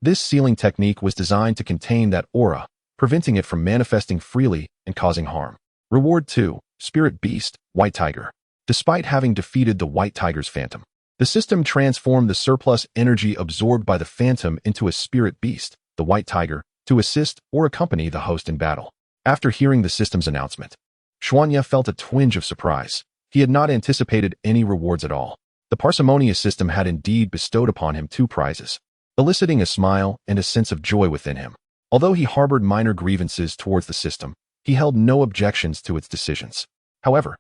this sealing technique was designed to contain that aura, preventing it from manifesting freely and causing harm. Reward 2. Spirit Beast, White Tiger. Despite having defeated the white tiger's phantom, the system transformed the surplus energy absorbed by the phantom into a spirit beast, the white tiger, to assist or accompany the host in battle. After hearing the system's announcement, Xuanye felt a twinge of surprise. He had not anticipated any rewards at all. The parsimonious system had indeed bestowed upon him 2 prizes, eliciting a smile and a sense of joy within him. Although he harbored minor grievances towards the system, he held no objections to its decisions. However,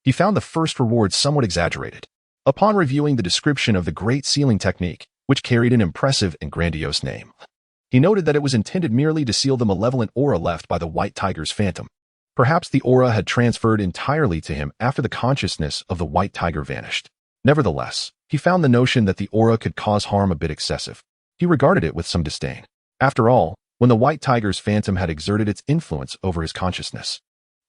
he found the first reward somewhat exaggerated. Upon reviewing the description of the Great Sealing Technique, which carried an impressive and grandiose name, he noted that it was intended merely to seal the malevolent aura left by the white tiger's phantom. Perhaps the aura had transferred entirely to him after the consciousness of the white tiger vanished. Nevertheless, he found the notion that the aura could cause harm a bit excessive. He regarded it with some disdain. After all, when the white tiger's phantom had exerted its influence over his consciousness,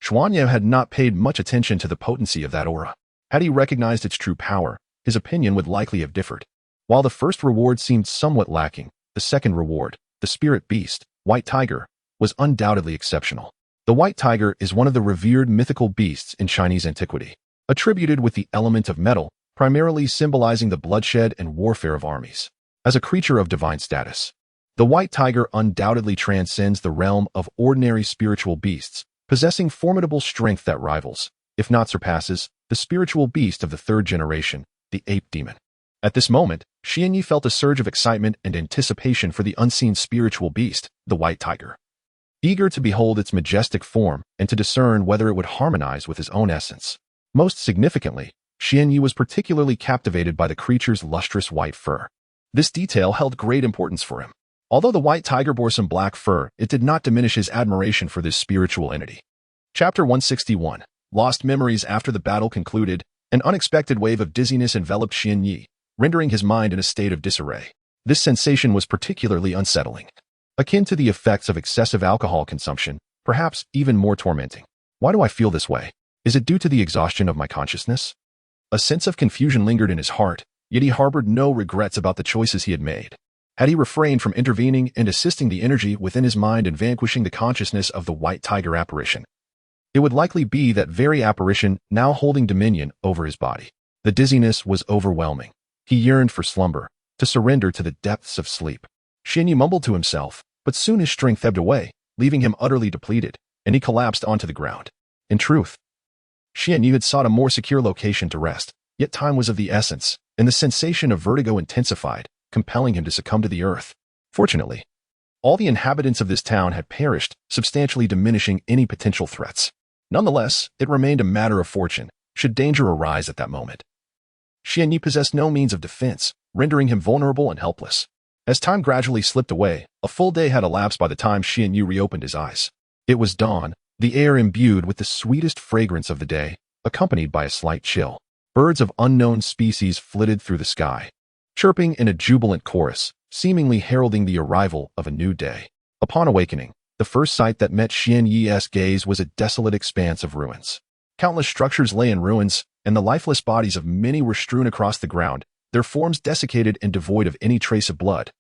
Xuanye had not paid much attention to the potency of that aura. Had he recognized its true power, his opinion would likely have differed. While the first reward seemed somewhat lacking, the second reward, the spirit beast, white tiger, was undoubtedly exceptional. The white tiger is one of the revered mythical beasts in Chinese antiquity, attributed with the element of metal, primarily symbolizing the bloodshed and warfare of armies. As a creature of divine status, the white tiger undoubtedly transcends the realm of ordinary spiritual beasts, possessing formidable strength that rivals, if not surpasses, the spiritual beast of the 3rd generation, the ape demon. At this moment, Xianyi felt a surge of excitement and anticipation for the unseen spiritual beast, the white tiger. Eager to behold its majestic form and to discern whether it would harmonize with his own essence. Most significantly, Xianyi was particularly captivated by the creature's lustrous white fur. This detail held great importance for him. Although the white tiger bore some black fur, it did not diminish his admiration for this spiritual entity. Chapter 161. Lost memories. After the battle concluded, an unexpected wave of dizziness enveloped Xianyi, rendering his mind in a state of disarray. This sensation was particularly unsettling. Akin to the effects of excessive alcohol consumption, perhaps even more tormenting. Why do I feel this way? Is it due to the exhaustion of my consciousness? A sense of confusion lingered in his heart, yet he harbored no regrets about the choices he had made. Had he refrained from intervening and assisting the energy within his mind in vanquishing the consciousness of the white tiger apparition, it would likely be that very apparition now holding dominion over his body. The dizziness was overwhelming. He yearned for slumber, to surrender to the depths of sleep. Xianyi mumbled to himself, but soon his strength ebbed away, leaving him utterly depleted, and he collapsed onto the ground. In truth, Xianyi had sought a more secure location to rest, yet time was of the essence, and the sensation of vertigo intensified, compelling him to succumb to the earth. Fortunately, all the inhabitants of this town had perished, substantially diminishing any potential threats. Nonetheless, it remained a matter of fortune, should danger arise at that moment. Xianyi possessed no means of defense, rendering him vulnerable and helpless. As time gradually slipped away, a full day had elapsed by the time Xianyi reopened his eyes. It was dawn, the air imbued with the sweetest fragrance of the day, accompanied by a slight chill. Birds of unknown species flitted through the sky, chirping in a jubilant chorus, seemingly heralding the arrival of a new day. Upon awakening, the first sight that met Xianyi's gaze was a desolate expanse of ruins. Countless structures lay in ruins, and the lifeless bodies of many were strewn across the ground, their forms desiccated and devoid of any trace of blood,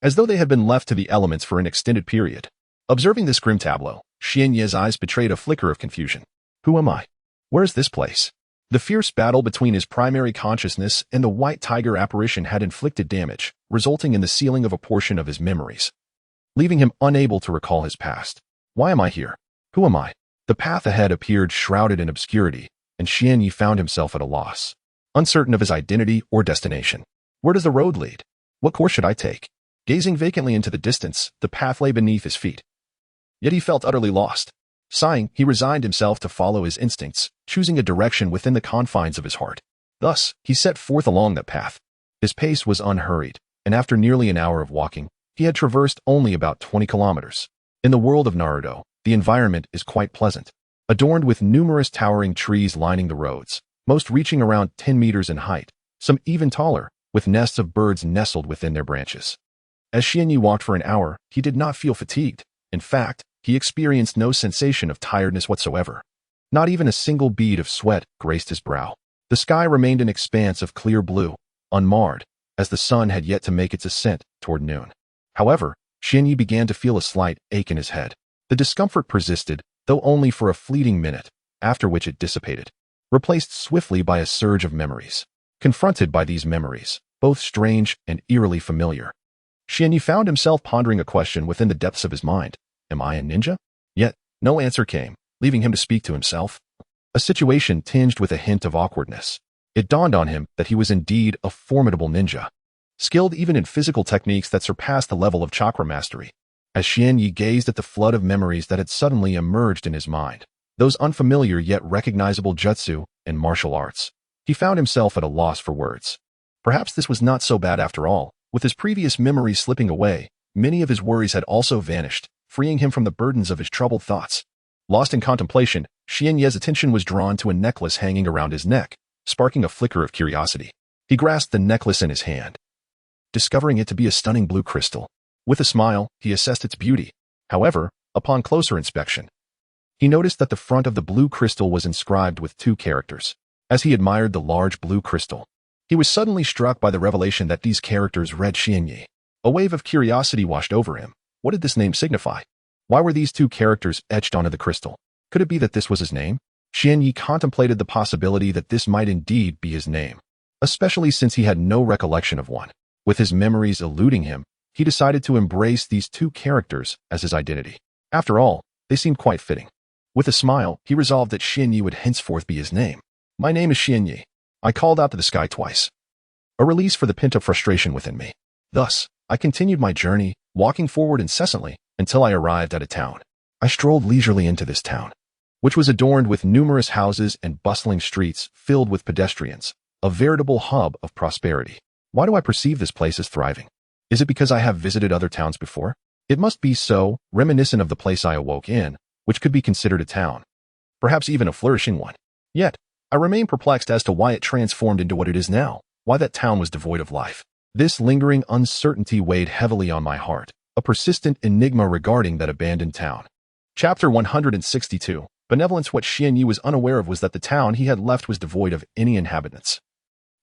as though they had been left to the elements for an extended period. Observing this grim tableau, Xianyi's eyes betrayed a flicker of confusion. Who am I? Where is this place? The fierce battle between his primary consciousness and the white tiger apparition had inflicted damage, resulting in the sealing of a portion of his memories, leaving him unable to recall his past. Why am I here? Who am I? The path ahead appeared shrouded in obscurity, and Xianyi found himself at a loss, uncertain of his identity or destination. Where does the road lead? What course should I take? Gazing vacantly into the distance, the path lay beneath his feet. Yet he felt utterly lost. Sighing, he resigned himself to follow his instincts, choosing a direction within the confines of his heart. Thus, he set forth along that path. His pace was unhurried, and after nearly an hour of walking, he had traversed only about 20 kilometers. In the world of Naruto, the environment is quite pleasant, adorned with numerous towering trees lining the roads, most reaching around 10 meters in height, some even taller, with nests of birds nestled within their branches. As Xianyi walked for an hour, he did not feel fatigued. In fact, he experienced no sensation of tiredness whatsoever. Not even a single bead of sweat graced his brow. The sky remained an expanse of clear blue, unmarred, as the sun had yet to make its ascent toward noon. However, Xianyi began to feel a slight ache in his head. The discomfort persisted, though only for a fleeting minute, after which it dissipated, replaced swiftly by a surge of memories. Confronted by these memories, both strange and eerily familiar, Xianyi found himself pondering a question within the depths of his mind. Am I a ninja? Yet, no answer came, leaving him to speak to himself. A situation tinged with a hint of awkwardness. It dawned on him that he was indeed a formidable ninja, skilled even in physical techniques that surpassed the level of chakra mastery. As Xianyi gazed at the flood of memories that had suddenly emerged in his mind, those unfamiliar yet recognizable jutsu and martial arts, he found himself at a loss for words. Perhaps this was not so bad after all. With his previous memories slipping away, many of his worries had also vanished, freeing him from the burdens of his troubled thoughts. Lost in contemplation, Xianyi's attention was drawn to a necklace hanging around his neck, sparking a flicker of curiosity. He grasped the necklace in his hand, discovering it to be a stunning blue crystal. With a smile, he assessed its beauty. However, upon closer inspection, he noticed that the front of the blue crystal was inscribed with 2 characters. As he admired the large blue crystal, he was suddenly struck by the revelation that these characters read Xianyi. A wave of curiosity washed over him. What did this name signify? Why were these 2 characters etched onto the crystal? Could it be that this was his name? Xianyi contemplated the possibility that this might indeed be his name, especially since he had no recollection of one. With his memories eluding him, he decided to embrace these 2 characters as his identity. After all, they seemed quite fitting. With a smile, he resolved that Xianyi would henceforth be his name. My name is Xianyi. I called out to the sky twice. a release for the pent-up frustration within me. Thus, I continued my journey, walking forward incessantly until I arrived at a town. I strolled leisurely into this town, which was adorned with numerous houses and bustling streets filled with pedestrians, a veritable hub of prosperity. Why do I perceive this place as thriving? Is it because I have visited other towns before? It must be so, reminiscent of the place I awoke in, which could be considered a town, perhaps even a flourishing one. Yet, I remain perplexed as to why it transformed into what it is now, why that town was devoid of life. This lingering uncertainty weighed heavily on my heart, a persistent enigma regarding that abandoned town. Chapter 162. Benevolence. What Xianyi was unaware of was that the town he had left was devoid of any inhabitants.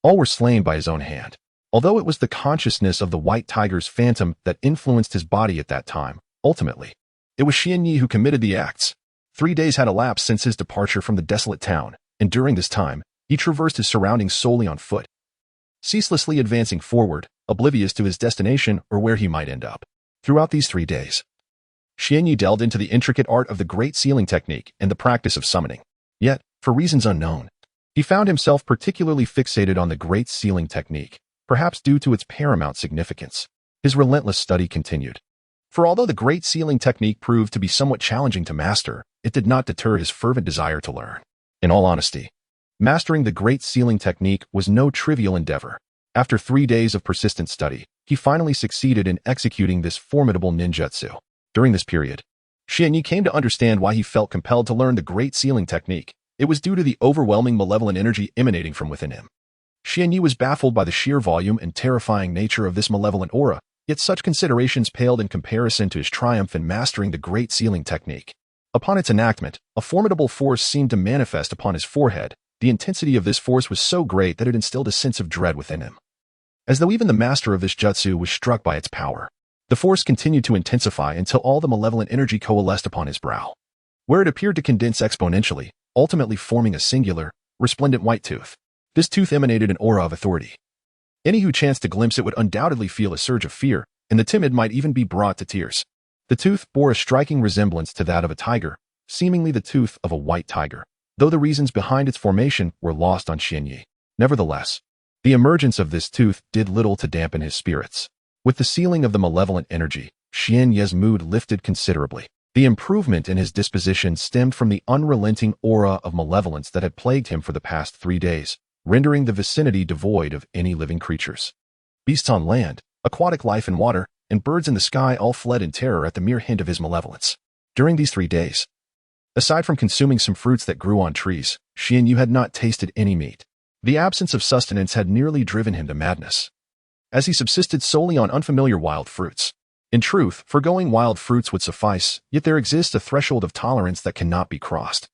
All were slain by his own hand. Although it was the consciousness of the white tiger's phantom that influenced his body at that time, ultimately, it was Xianyi who committed the acts. 3 days had elapsed since his departure from the desolate town, and during this time, he traversed his surroundings solely on foot, ceaselessly advancing forward, oblivious to his destination or where he might end up. Throughout these 3 days, Xianyi delved into the intricate art of the Great Sealing technique and the practice of summoning. Yet, for reasons unknown, he found himself particularly fixated on the Great Sealing technique, perhaps due to its paramount significance. His relentless study continued. For although the Great Sealing technique proved to be somewhat challenging to master, it did not deter his fervent desire to learn. In all honesty, mastering the Great Sealing technique was no trivial endeavor. After 3 days of persistent study, he finally succeeded in executing this formidable ninjutsu. During this period, Xianyi came to understand why he felt compelled to learn the Great Sealing technique. It was due to the overwhelming malevolent energy emanating from within him. Xianyi was baffled by the sheer volume and terrifying nature of this malevolent aura, yet such considerations paled in comparison to his triumph in mastering the Great Sealing technique. Upon its enactment, a formidable force seemed to manifest upon his forehead. The intensity of this force was so great that it instilled a sense of dread within him, as though even the master of this jutsu was struck by its power. The force continued to intensify until all the malevolent energy coalesced upon his brow, where it appeared to condense exponentially, ultimately forming a singular, resplendent white tooth. This tooth emanated an aura of authority. Any who chanced to glimpse it would undoubtedly feel a surge of fear, and the timid might even be brought to tears. The tooth bore a striking resemblance to that of a tiger, seemingly the tooth of a white tiger, though the reasons behind its formation were lost on Xianyi. Nevertheless, the emergence of this tooth did little to dampen his spirits. With the sealing of the malevolent energy, Xianyi's mood lifted considerably. The improvement in his disposition stemmed from the unrelenting aura of malevolence that had plagued him for the past 3 days, rendering the vicinity devoid of any living creatures. Beasts on land, aquatic life in water, and birds in the sky all fled in terror at the mere hint of his malevolence. During these 3 days, aside from consuming some fruits that grew on trees, Xianyi had not tasted any meat. The absence of sustenance had nearly driven him to madness, as he subsisted solely on unfamiliar wild fruits. In truth, foregoing wild fruits would suffice, yet there exists a threshold of tolerance that cannot be crossed.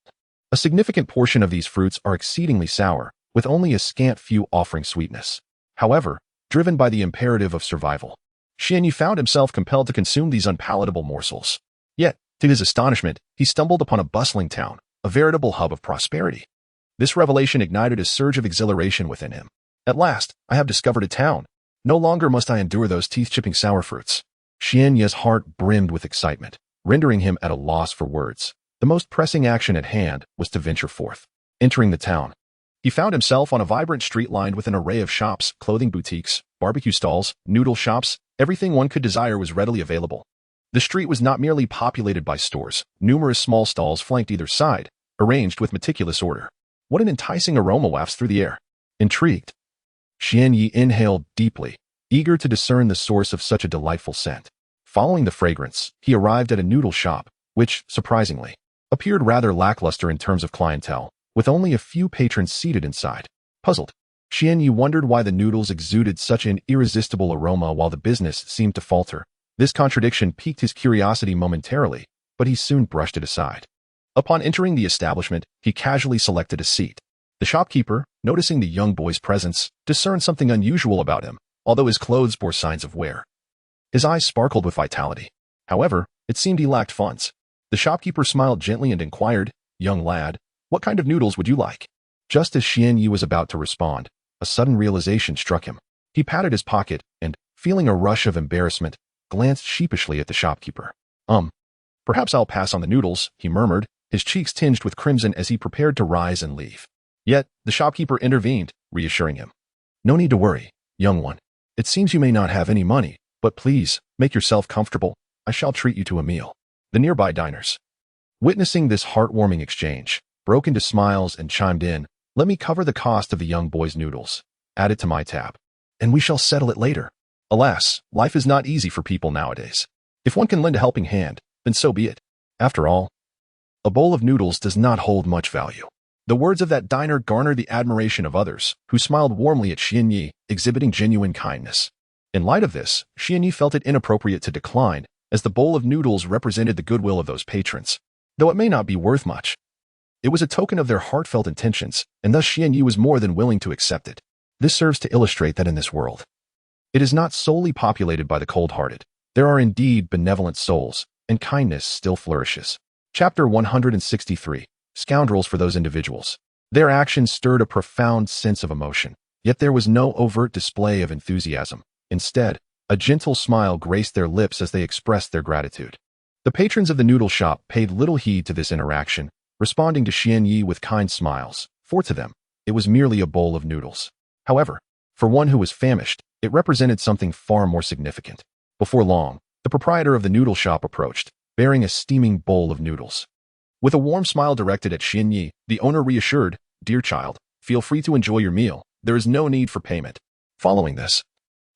A significant portion of these fruits are exceedingly sour, with only a scant few offering sweetness. However, driven by the imperative of survival, Xianyi found himself compelled to consume these unpalatable morsels. Yet, to his astonishment, he stumbled upon a bustling town, a veritable hub of prosperity. This revelation ignited a surge of exhilaration within him. At last, I have discovered a town. No longer must I endure those teeth-chipping sour fruits. Xianyi's heart brimmed with excitement, rendering him at a loss for words. The most pressing action at hand was to venture forth. Entering the town, he found himself on a vibrant street lined with an array of shops, clothing boutiques, barbecue stalls, noodle shops. Everything one could desire was readily available. The street was not merely populated by stores. Numerous small stalls flanked either side, arranged with meticulous order. What an enticing aroma wafts through the air. Intrigued, Xianyi inhaled deeply, eager to discern the source of such a delightful scent. Following the fragrance, he arrived at a noodle shop, which, surprisingly, appeared rather lackluster in terms of clientele, with only a few patrons seated inside. Puzzled, Xianyi wondered why the noodles exuded such an irresistible aroma while the business seemed to falter. This contradiction piqued his curiosity momentarily, but he soon brushed it aside. Upon entering the establishment, he casually selected a seat. The shopkeeper, noticing the young boy's presence, discerned something unusual about him, although his clothes bore signs of wear. His eyes sparkled with vitality. However, it seemed he lacked funds. The shopkeeper smiled gently and inquired, "Young lad, what kind of noodles would you like?" Just as Xianyi was about to respond, a sudden realization struck him. He patted his pocket and, feeling a rush of embarrassment, glanced sheepishly at the shopkeeper. Perhaps I'll pass on the noodles," he murmured, his cheeks tinged with crimson as he prepared to rise and leave. Yet, the shopkeeper intervened, reassuring him. "No need to worry. Young one, it seems you may not have any money, but please, make yourself comfortable. I shall treat you to a meal. The nearby diners, witnessing this heartwarming exchange, broke into smiles and chimed in, let me cover the cost of the young boy's noodles. Add it to my tab, and we shall settle it later. Alas, life is not easy for people nowadays. If one can lend a helping hand, then so be it. After all, a bowl of noodles does not hold much value. The words of that diner garnered the admiration of others, who smiled warmly at Xianyi, exhibiting genuine kindness. In light of this, Xianyi felt it inappropriate to decline, as the bowl of noodles represented the goodwill of those patrons. Though it may not be worth much, it was a token of their heartfelt intentions, and thus Xianyi was more than willing to accept it. This serves to illustrate that in this world, it is not solely populated by the cold-hearted. There are indeed benevolent souls, and kindness still flourishes. Chapter 163. Scoundrels for those individuals. Their actions stirred a profound sense of emotion, yet there was no overt display of enthusiasm. Instead, a gentle smile graced their lips as they expressed their gratitude. The patrons of the noodle shop paid little heed to this interaction, responding to Xianyi with kind smiles, for to them, it was merely a bowl of noodles. However, for one who was famished, it represented something far more significant. Before long, the proprietor of the noodle shop approached, bearing a steaming bowl of noodles. With a warm smile directed at Xianyi, the owner reassured, Dear child, feel free to enjoy your meal. There is no need for payment. Following this,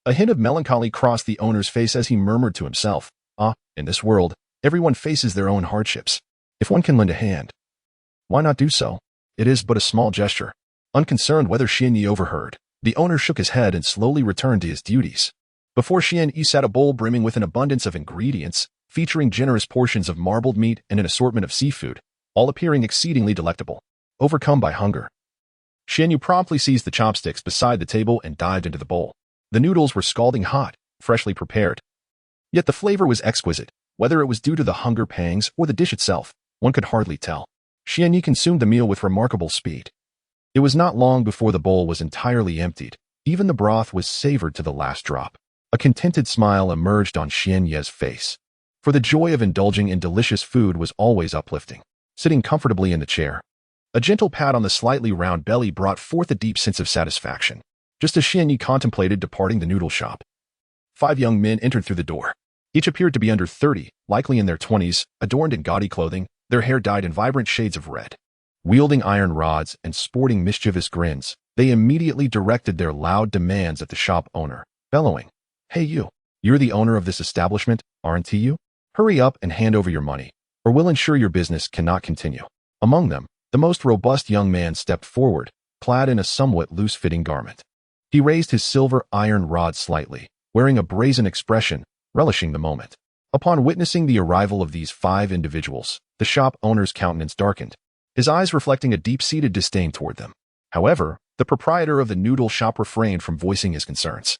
a hint of melancholy crossed the owner's face as he murmured to himself, in this world, everyone faces their own hardships. If one can lend a hand, why not do so? It is but a small gesture. Unconcerned whether Xianyi overheard, the owner shook his head and slowly returned to his duties. Before Xianyi sat a bowl brimming with an abundance of ingredients, featuring generous portions of marbled meat and an assortment of seafood, all appearing exceedingly delectable. Overcome by hunger, Xianyi promptly seized the chopsticks beside the table and dived into the bowl. The noodles were scalding hot, freshly prepared. Yet the flavor was exquisite. Whether it was due to the hunger pangs or the dish itself, one could hardly tell. Xianyi consumed the meal with remarkable speed. It was not long before the bowl was entirely emptied. Even the broth was savored to the last drop. A contented smile emerged on Xianyi's face, for the joy of indulging in delicious food was always uplifting. Sitting comfortably in the chair, a gentle pat on the slightly round belly brought forth a deep sense of satisfaction. Just as Xianyi contemplated departing the noodle shop, 5 young men entered through the door. Each appeared to be under 30, likely in their 20s, adorned in gaudy clothing, their hair dyed in vibrant shades of red. Wielding iron rods and sporting mischievous grins, they immediately directed their loud demands at the shop owner, bellowing, Hey you, you're the owner of this establishment, aren't you? Hurry up and hand over your money, or we'll ensure your business cannot continue. Among them, the most robust young man stepped forward, clad in a somewhat loose-fitting garment. He raised his silver iron rod slightly, wearing a brazen expression, relishing the moment. Upon witnessing the arrival of these 5 individuals, the shop owner's countenance darkened, his eyes reflecting a deep-seated disdain toward them. However, the proprietor of the noodle shop refrained from voicing his concerns,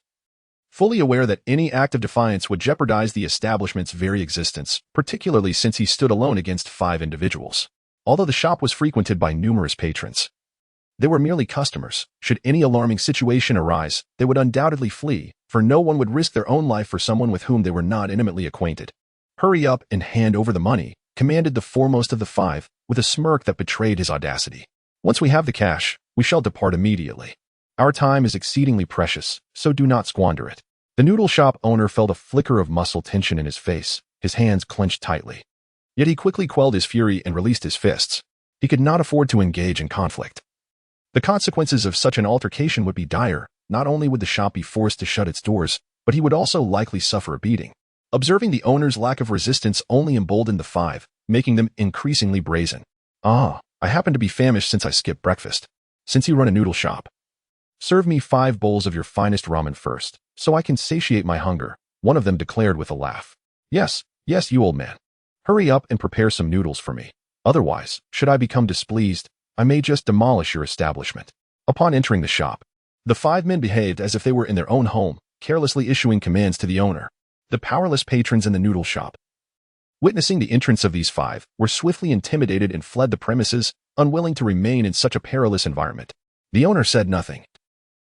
fully aware that any act of defiance would jeopardize the establishment's very existence, particularly since he stood alone against 5 individuals. Although the shop was frequented by numerous patrons, they were merely customers. Should any alarming situation arise, they would undoubtedly flee, for no one would risk their own life for someone with whom they were not intimately acquainted. Hurry up and hand over the money, commanded the foremost of the 5, with a smirk that betrayed his audacity. Once we have the cash, we shall depart immediately. Our time is exceedingly precious, so do not squander it. The noodle shop owner felt a flicker of muscle tension in his face, his hands clenched tightly. Yet he quickly quelled his fury and released his fists. He could not afford to engage in conflict. The consequences of such an altercation would be dire. Not only would the shop be forced to shut its doors, but he would also likely suffer a beating. Observing the owner's lack of resistance only emboldened the 5, making them increasingly brazen. I happen to be famished since I skipped breakfast. Since you run a noodle shop, serve me 5 bowls of your finest ramen first, so I can satiate my hunger, one of them declared with a laugh. Yes, you old man. Hurry up and prepare some noodles for me. Otherwise, should I become displeased, I may just demolish your establishment. Upon entering the shop, the 5 men behaved as if they were in their own home, carelessly issuing commands to the owner. The powerless patrons in the noodle shop, witnessing the entrance of these 5, were swiftly intimidated and fled the premises, unwilling to remain in such a perilous environment. The owner said nothing,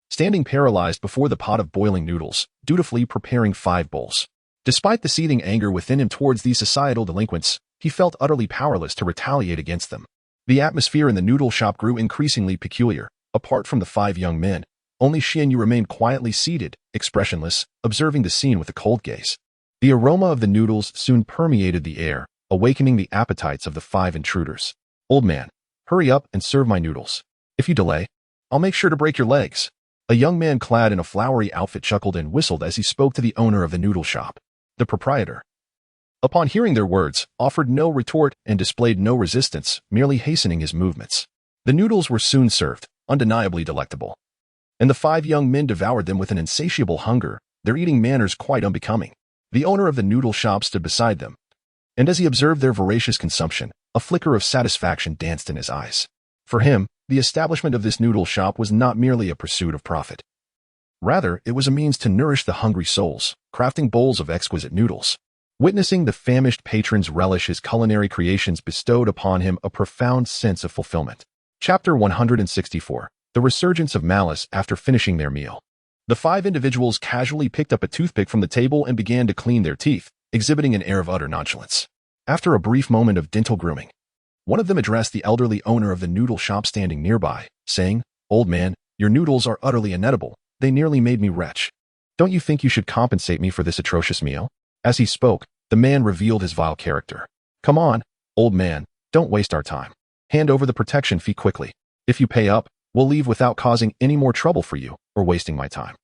standing paralyzed before the pot of boiling noodles, dutifully preparing 5 bowls. Despite the seething anger within him towards these societal delinquents, he felt utterly powerless to retaliate against them. The atmosphere in the noodle shop grew increasingly peculiar. Apart from the 5 young men, Only Xianyu remained quietly seated, expressionless, observing the scene with a cold gaze. The aroma of the noodles soon permeated the air, awakening the appetites of the 5 intruders. "Old man, hurry up and serve my noodles. If you delay, I'll make sure to break your legs." A young man clad in a flowery outfit chuckled and whistled as he spoke to the owner of the noodle shop. The proprietor, upon hearing their words, offered no retort and displayed no resistance, merely hastening his movements. The noodles were soon served, undeniably delectable, and the 5 young men devoured them with an insatiable hunger, their eating manners quite unbecoming. The owner of the noodle shop stood beside them, and as he observed their voracious consumption, a flicker of satisfaction danced in his eyes. For him, the establishment of this noodle shop was not merely a pursuit of profit. Rather, it was a means to nourish the hungry souls, crafting bowls of exquisite noodles. Witnessing the famished patrons relish his culinary creations bestowed upon him a profound sense of fulfillment. Chapter 164. The Resurgence of Malice after finishing their meal. The 5 individuals casually picked up a toothpick from the table and began to clean their teeth, exhibiting an air of utter nonchalance. After a brief moment of dental grooming, one of them addressed the elderly owner of the noodle shop standing nearby, saying, "Old man, your noodles are utterly inedible. They nearly made me retch. Don't you think you should compensate me for this atrocious meal?" As he spoke, the man revealed his vile character. "Come on, old man, don't waste our time. Hand over the protection fee quickly. If you pay up, we'll leave without causing any more trouble for you or wasting my time."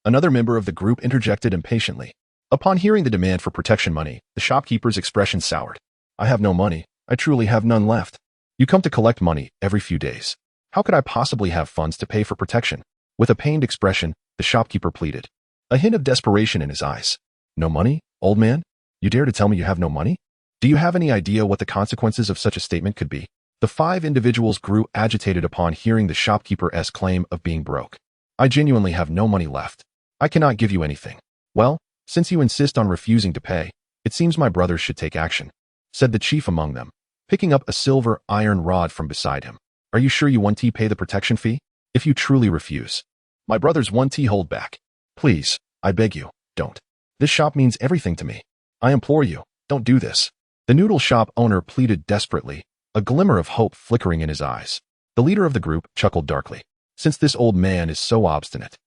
Another member of the group interjected impatiently. Upon hearing the demand for protection money, the shopkeeper's expression soured. "I have no money. I truly have none left. You come to collect money every few days. How could I possibly have funds to pay for protection?" With a pained expression, the shopkeeper pleaded, a hint of desperation in his eyes. "No money, old man? You dare to tell me you have no money? Do you have any idea what the consequences of such a statement could be?" The 5 individuals grew agitated upon hearing the shopkeeper's claim of being broke. "I genuinely have no money left. I cannot give you anything." "Well, since you insist on refusing to pay, it seems my brothers should take action," said the chief among them, picking up a silver iron rod from beside him. "Are you sure you want to pay the protection fee? If you truly refuse, my brothers want to hold back. Please, I beg you, don't. This shop means everything to me. I implore you, don't do this." The noodle shop owner pleaded desperately, a glimmer of hope flickering in his eyes. The leader of the group chuckled darkly. "Since this old man is so obstinate,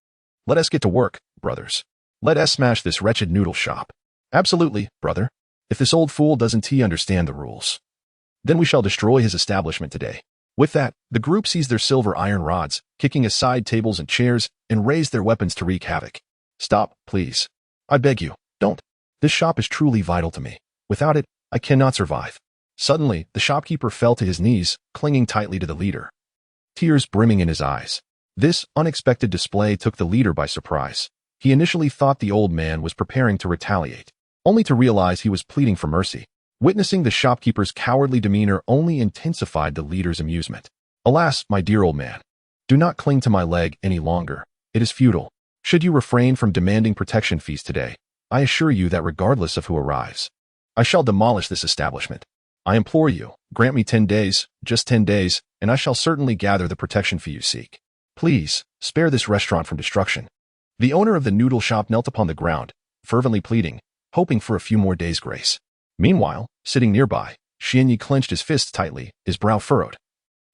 let us get to work, brothers. Let us smash this wretched noodle shop." "Absolutely, brother. If this old fool doesn't understand the rules, then we shall destroy his establishment today." With that, the group seized their silver iron rods, kicking aside tables and chairs, and raised their weapons to wreak havoc. "Stop, please. I beg you, don't. This shop is truly vital to me. Without it, I cannot survive." Suddenly, the shopkeeper fell to his knees, clinging tightly to the leader, tears brimming in his eyes. This unexpected display took the leader by surprise. He initially thought the old man was preparing to retaliate, only to realize he was pleading for mercy. Witnessing the shopkeeper's cowardly demeanor only intensified the leader's amusement. "Alas, my dear old man, do not cling to my leg any longer. It is futile. Should you refrain from demanding protection fees today, I assure you that regardless of who arrives, I shall demolish this establishment. I implore you, grant me 10 days, just 10 days, and I shall certainly gather the protection fee you seek. Please, spare this restaurant from destruction." The owner of the noodle shop knelt upon the ground, fervently pleading, hoping for a few more days' grace. Meanwhile, sitting nearby, Xianyu clenched his fists tightly, his brow furrowed,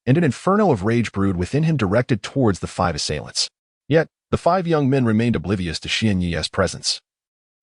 and an inferno of rage brewed within him directed towards the 5 assailants. Yet, the 5 young men remained oblivious to Xianyu's presence,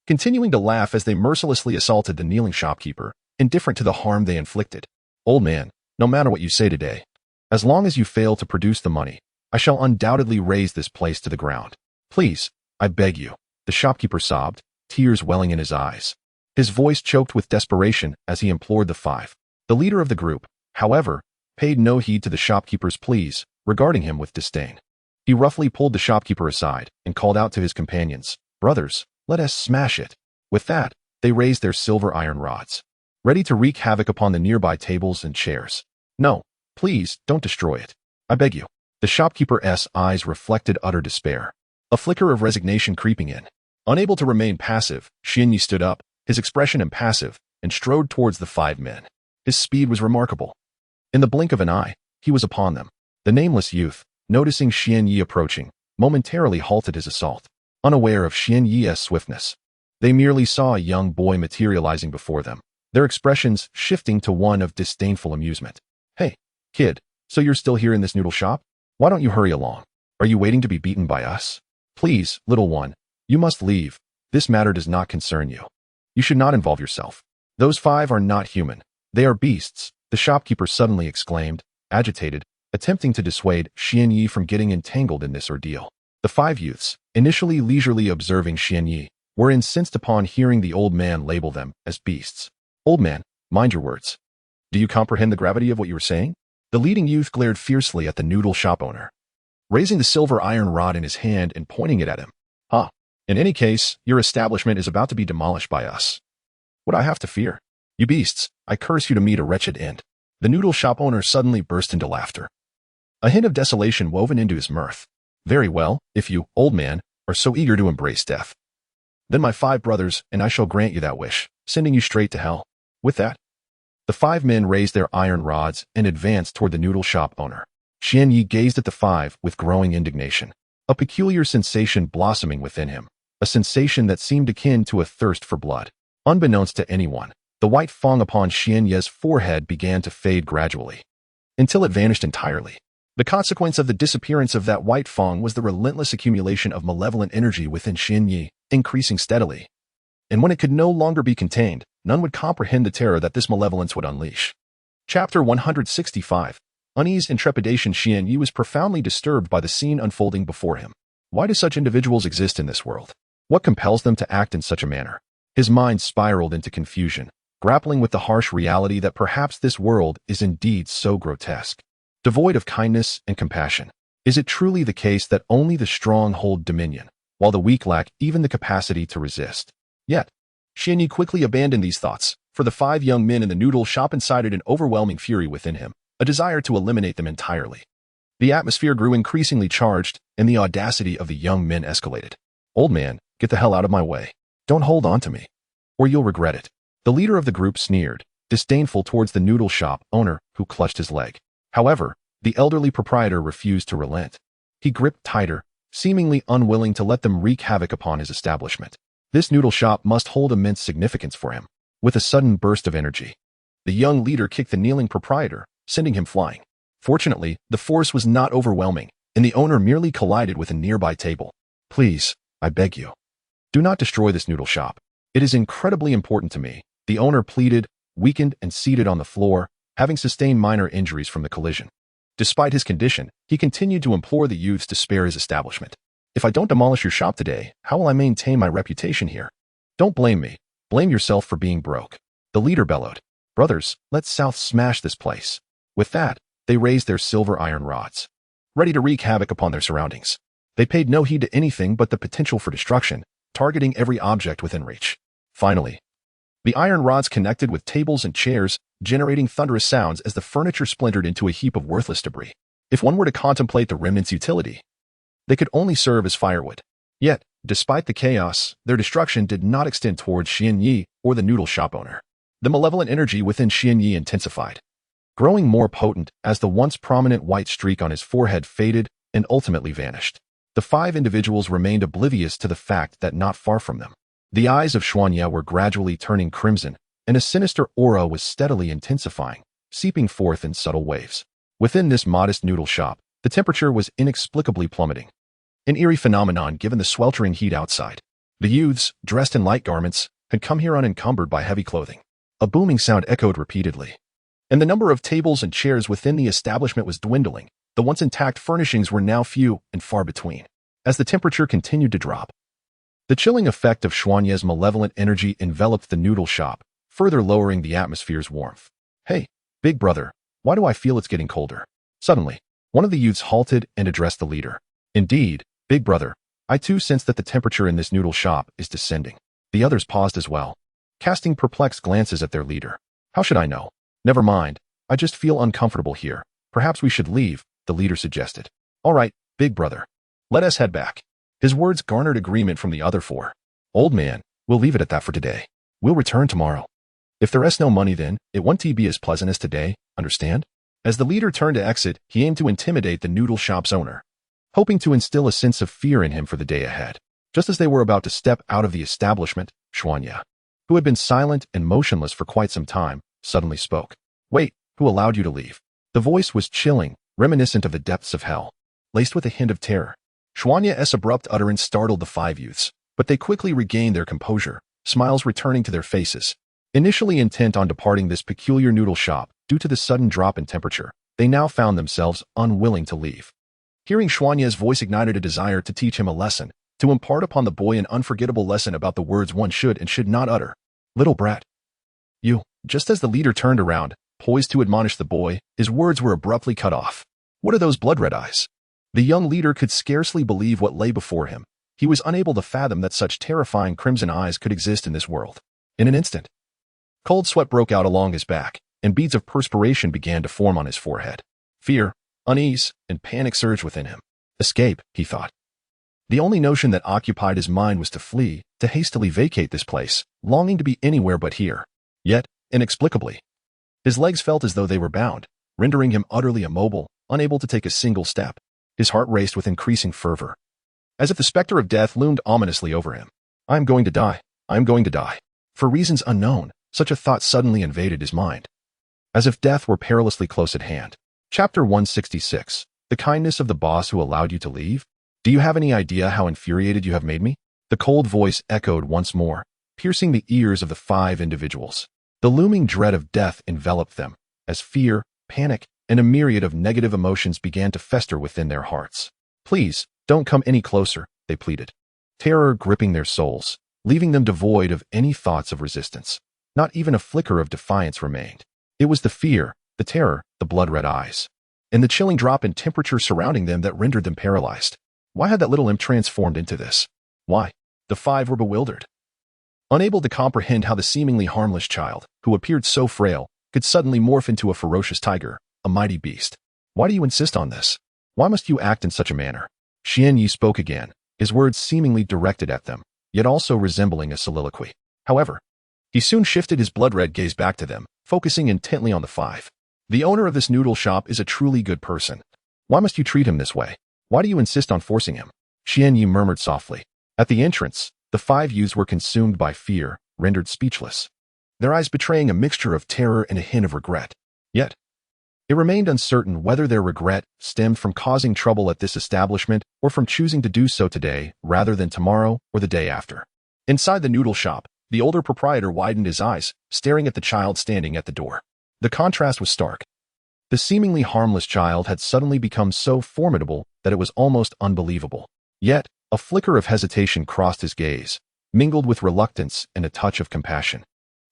continuing to laugh as they mercilessly assaulted the kneeling shopkeeper, indifferent to the harm they inflicted. "Old man, no matter what you say today, as long as you fail to produce the money, I shall undoubtedly raze this place to the ground. Please, I beg you," the shopkeeper sobbed, tears welling in his eyes. His voice choked with desperation as he implored the 5. The leader of the group, however, paid no heed to the shopkeeper's pleas, regarding him with disdain. He roughly pulled the shopkeeper aside and called out to his companions, "Brothers, let us smash it." With that, they raised their silver iron rods, ready to wreak havoc upon the nearby tables and chairs. "No, please, don't destroy it. I beg you." The shopkeeper's eyes reflected utter despair, a flicker of resignation creeping in. Unable to remain passive, Xianyu stood up, his expression impassive, and strode towards the 5 men. His speed was remarkable. In the blink of an eye, he was upon them. The nameless youth, noticing Xianyu approaching, momentarily halted his assault, unaware of Xianyu's swiftness. They merely saw a young boy materializing before them, their expressions shifting to one of disdainful amusement. "Hey, kid, so you're still here in this noodle shop? Why don't you hurry along? Are you waiting to be beaten by us? Please, little one, you must leave. This matter does not concern you. You should not involve yourself. Those 5 are not human. They are beasts, the shopkeeper suddenly exclaimed, agitated, attempting to dissuade Xianyi from getting entangled in this ordeal. The 5 youths, initially leisurely observing Xianyi, were incensed upon hearing the old man label them as beasts. Old man, mind your words. Do you comprehend the gravity of what you were saying? The leading youth glared fiercely at the noodle shop owner, raising the silver iron rod in his hand and pointing it at him. Huh. In any case, your establishment is about to be demolished by us. What do I have to fear? You beasts, I curse you to meet a wretched end. The noodle shop owner suddenly burst into laughter, a hint of desolation woven into his mirth. Very well, if you, old man, are so eager to embrace death. Then my 5 brothers and I shall grant you that wish, sending you straight to hell. With that, the 5 men raised their iron rods and advanced toward the noodle shop owner. Xianyi gazed at the 5 with growing indignation, a peculiar sensation blossoming within him, a sensation that seemed akin to a thirst for blood. Unbeknownst to anyone, the white fang upon Xianyi's forehead began to fade gradually, until it vanished entirely. The consequence of the disappearance of that white fang was the relentless accumulation of malevolent energy within Xianyi, increasing steadily. And when it could no longer be contained, none would comprehend the terror that this malevolence would unleash. Chapter 165. Unease and trepidation. Xianyi was profoundly disturbed by the scene unfolding before him. Why do such individuals exist in this world? What compels them to act in such a manner? His mind spiraled into confusion, grappling with the harsh reality that perhaps this world is indeed so grotesque, devoid of kindness and compassion. Is it truly the case that only the strong hold dominion, while the weak lack even the capacity to resist? Yet, Xianyi quickly abandoned these thoughts, for the 5 young men in the noodle shop incited an overwhelming fury within him, a desire to eliminate them entirely. The atmosphere grew increasingly charged, and the audacity of the young men escalated. Old man, get the hell out of my way. Don't hold on to me, or you'll regret it. The leader of the group sneered, disdainful towards the noodle shop owner who clutched his leg. However, the elderly proprietor refused to relent. He gripped tighter, seemingly unwilling to let them wreak havoc upon his establishment. This noodle shop must hold immense significance for him. With a sudden burst of energy, the young leader kicked the kneeling proprietor, sending him flying. Fortunately, the force was not overwhelming, and the owner merely collided with a nearby table. Please, I beg you, do not destroy this noodle shop. It is incredibly important to me, the owner pleaded, weakened and seated on the floor, having sustained minor injuries from the collision. Despite his condition, he continued to implore the youths to spare his establishment. If I don't demolish your shop today, how will I maintain my reputation here? Don't blame me. Blame yourself for being broke. The leader bellowed. Brothers, let's south smash this place. With that, they raised their silver iron rods, ready to wreak havoc upon their surroundings. They paid no heed to anything but the potential for destruction, targeting every object within reach. Finally, the iron rods connected with tables and chairs, generating thunderous sounds as the furniture splintered into a heap of worthless debris. If one were to contemplate the remnants' utility, they could only serve as firewood. Yet, despite the chaos, their destruction did not extend towards Xianyi or the noodle shop owner. The malevolent energy within Xianyi intensified, growing more potent as the once prominent white streak on his forehead faded and ultimately vanished. The 5 individuals remained oblivious to the fact that not far from them, the eyes of Xuanya were gradually turning crimson, and a sinister aura was steadily intensifying, seeping forth in subtle waves. Within this modest noodle shop, the temperature was inexplicably plummeting, an eerie phenomenon given the sweltering heat outside. The youths, dressed in light garments, had come here unencumbered by heavy clothing. A booming sound echoed repeatedly, and the number of tables and chairs within the establishment was dwindling. The once intact furnishings were now few and far between. As the temperature continued to drop, the chilling effect of Xuanye's malevolent energy enveloped the noodle shop, further lowering the atmosphere's warmth. Hey, big brother, why do I feel it's getting colder? Suddenly, one of the youths halted and addressed the leader. Indeed, big brother, I too sense that the temperature in this noodle shop is descending. The others paused as well, casting perplexed glances at their leader. How should I know? Never mind, I just feel uncomfortable here. Perhaps we should leave, the leader suggested. All right, big brother, let us head back. His words garnered agreement from the other 4. Old man, we'll leave it at that for today. We'll return tomorrow. If there is no money then, it won't be as pleasant as today, understand? As the leader turned to exit, he aimed to intimidate the noodle shop's owner, hoping to instill a sense of fear in him for the day ahead. Just as they were about to step out of the establishment, Xuanya, who had been silent and motionless for quite some time, suddenly spoke. Wait, who allowed you to leave? The voice was chilling, reminiscent of the depths of hell. laced with a hint of terror. Xuanya's abrupt utterance startled the five youths, but they quickly regained their composure, smiles returning to their faces. Initially intent on departing this peculiar noodle shop due to the sudden drop in temperature, they now found themselves unwilling to leave. Hearing Xuanya's voice ignited a desire to teach him a lesson, to impart upon the boy an unforgettable lesson about the words one should and should not utter. Little brat. You. Just as the leader turned around, poised to admonish the boy, his words were abruptly cut off. What are those blood-red eyes? The young leader could scarcely believe what lay before him. He was unable to fathom that such terrifying crimson eyes could exist in this world. In an instant, cold sweat broke out along his back, and beads of perspiration began to form on his forehead. Fear, unease, and panic surged within him. Escape, he thought. The only notion that occupied his mind was to flee, to hastily vacate this place, longing to be anywhere but here. Yet, inexplicably, his legs felt as though they were bound, rendering him utterly immobile, unable to take a single step. His heart raced with increasing fervor, as if the specter of death loomed ominously over him. I am going to die. I am going to die. For reasons unknown, such a thought suddenly invaded his mind, as if death were perilously close at hand. Chapter 166. The kindness of the boss who allowed you to leave? Do you have any idea how infuriated you have made me? The cold voice echoed once more, piercing the ears of the five individuals. The looming dread of death enveloped them, as fear, panic, and a myriad of negative emotions began to fester within their hearts. Please, don't come any closer, they pleaded, terror gripping their souls, leaving them devoid of any thoughts of resistance. Not even a flicker of defiance remained. It was the fear, the terror, the blood-red eyes, and the chilling drop in temperature surrounding them that rendered them paralyzed. Why had that little imp transformed into this? Why? The five were bewildered, unable to comprehend how the seemingly harmless child, who appeared so frail, could suddenly morph into a ferocious tiger, a mighty beast. Why do you insist on this? Why must you act in such a manner? Xian Yi spoke again, his words seemingly directed at them, yet also resembling a soliloquy. However, he soon shifted his blood-red gaze back to them, focusing intently on the five. The owner of this noodle shop is a truly good person. Why must you treat him this way? Why do you insist on forcing him? Xian Yi murmured softly. At the entrance, the five youths were consumed by fear, rendered speechless, their eyes betraying a mixture of terror and a hint of regret. Yet, it remained uncertain whether their regret stemmed from causing trouble at this establishment or from choosing to do so today rather than tomorrow or the day after. Inside the noodle shop, the older proprietor widened his eyes, staring at the child standing at the door. The contrast was stark. The seemingly harmless child had suddenly become so formidable that it was almost unbelievable. Yet, a flicker of hesitation crossed his gaze, mingled with reluctance and a touch of compassion.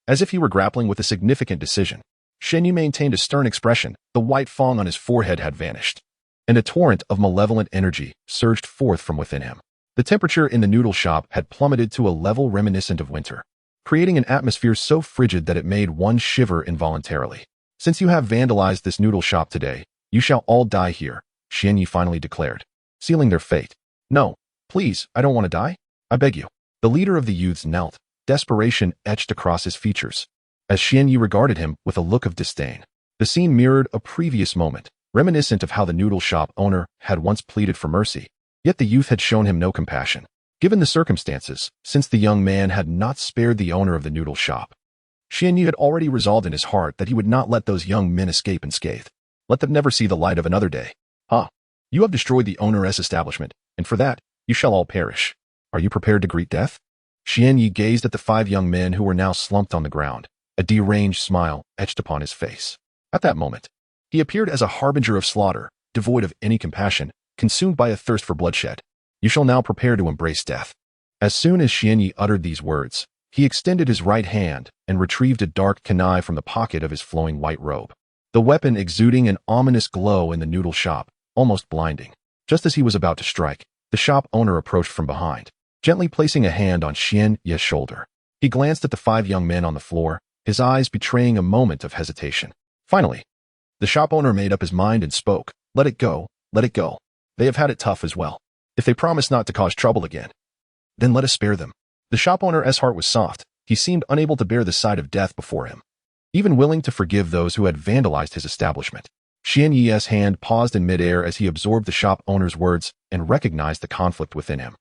As if he were grappling with a significant decision, Shen Yu maintained a stern expression. The white fong on his forehead had vanished, and a torrent of malevolent energy surged forth from within him. The temperature in the noodle shop had plummeted to a level reminiscent of winter, creating an atmosphere so frigid that it made one shiver involuntarily. Since you have vandalized this noodle shop today, you shall all die here, Xian Yi finally declared, sealing their fate. No, please, I don't want to die. I beg you. The leader of the youths knelt, desperation etched across his features, as Xian Yi regarded him with a look of disdain. The scene mirrored a previous moment, reminiscent of how the noodle shop owner had once pleaded for mercy, yet the youth had shown him no compassion. Given the circumstances, since the young man had not spared the owner of the noodle shop, Xian Yi had already resolved in his heart that he would not let those young men escape unscathed. Let them never see the light of another day. You have destroyed the owner's establishment, and for that, you shall all perish. Are you prepared to greet death? Xian Yi gazed at the five young men who were now slumped on the ground, a deranged smile etched upon his face. At that moment, he appeared as a harbinger of slaughter, devoid of any compassion, consumed by a thirst for bloodshed. You shall now prepare to embrace death. As soon as Xian Yi uttered these words, he extended his right hand and retrieved a dark kunai from the pocket of his flowing white robe. The weapon exuding an ominous glow in the noodle shop, almost blinding. Just as he was about to strike, the shop owner approached from behind, gently placing a hand on Xian Yi's shoulder. He glanced at the five young men on the floor, his eyes betraying a moment of hesitation. Finally, the shop owner made up his mind and spoke. Let it go, let it go. They have had it tough as well. If they promise not to cause trouble again, then let us spare them. The shop owner's heart was soft. He seemed unable to bear the sight of death before him, even willing to forgive those who had vandalized his establishment. Xian Yi's hand paused in midair as he absorbed the shop owner's words and recognized the conflict within him.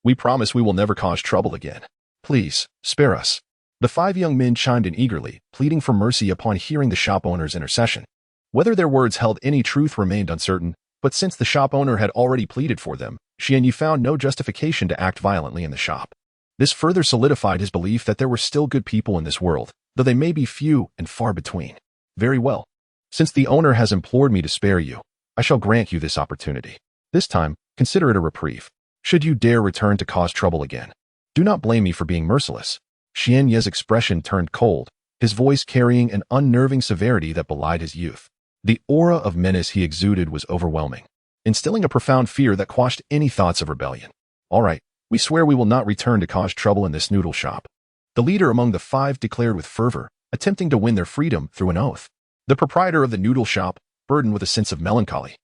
We promise we will never cause trouble again. Please, spare us. The five young men chimed in eagerly, pleading for mercy upon hearing the shop owner's intercession. Whether their words held any truth remained uncertain, But since the shop owner had already pleaded for them, Xianyi found no justification to act violently in the shop. This further solidified his belief that there were still good people in this world, though they may be few and far between. Very well. Since the owner has implored me to spare you, I shall grant you this opportunity. This time, consider it a reprieve. Should you dare return to cause trouble again, do not blame me for being merciless. Xianyi's expression turned cold, his voice carrying an unnerving severity that belied his youth. The aura of menace he exuded was overwhelming, instilling a profound fear that quashed any thoughts of rebellion. All right, we swear we will not return to cause trouble in this noodle shop. The leader among the five declared with fervor, attempting to win their freedom through an oath. The proprietor of the noodle shop, burdened with a sense of melancholy,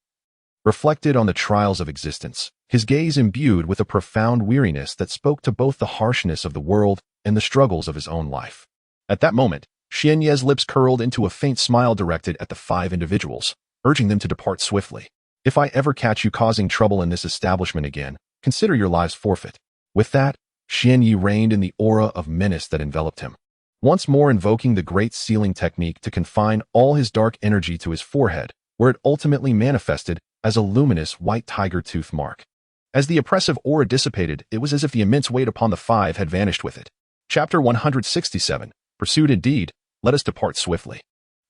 reflected on the trials of existence, his gaze imbued with a profound weariness that spoke to both the harshness of the world and the struggles of his own life. At that moment, Xianyi's lips curled into a faint smile directed at the five individuals, urging them to depart swiftly. If I ever catch you causing trouble in this establishment again, consider your lives forfeit. With that, Xianyi reigned in the aura of menace that enveloped him, once more invoking the great sealing technique to confine all his dark energy to his forehead, where it ultimately manifested as a luminous white tiger tooth mark. As the oppressive aura dissipated, it was as if the immense weight upon the five had vanished with it. Chapter 167. Pursued indeed, let us depart swiftly.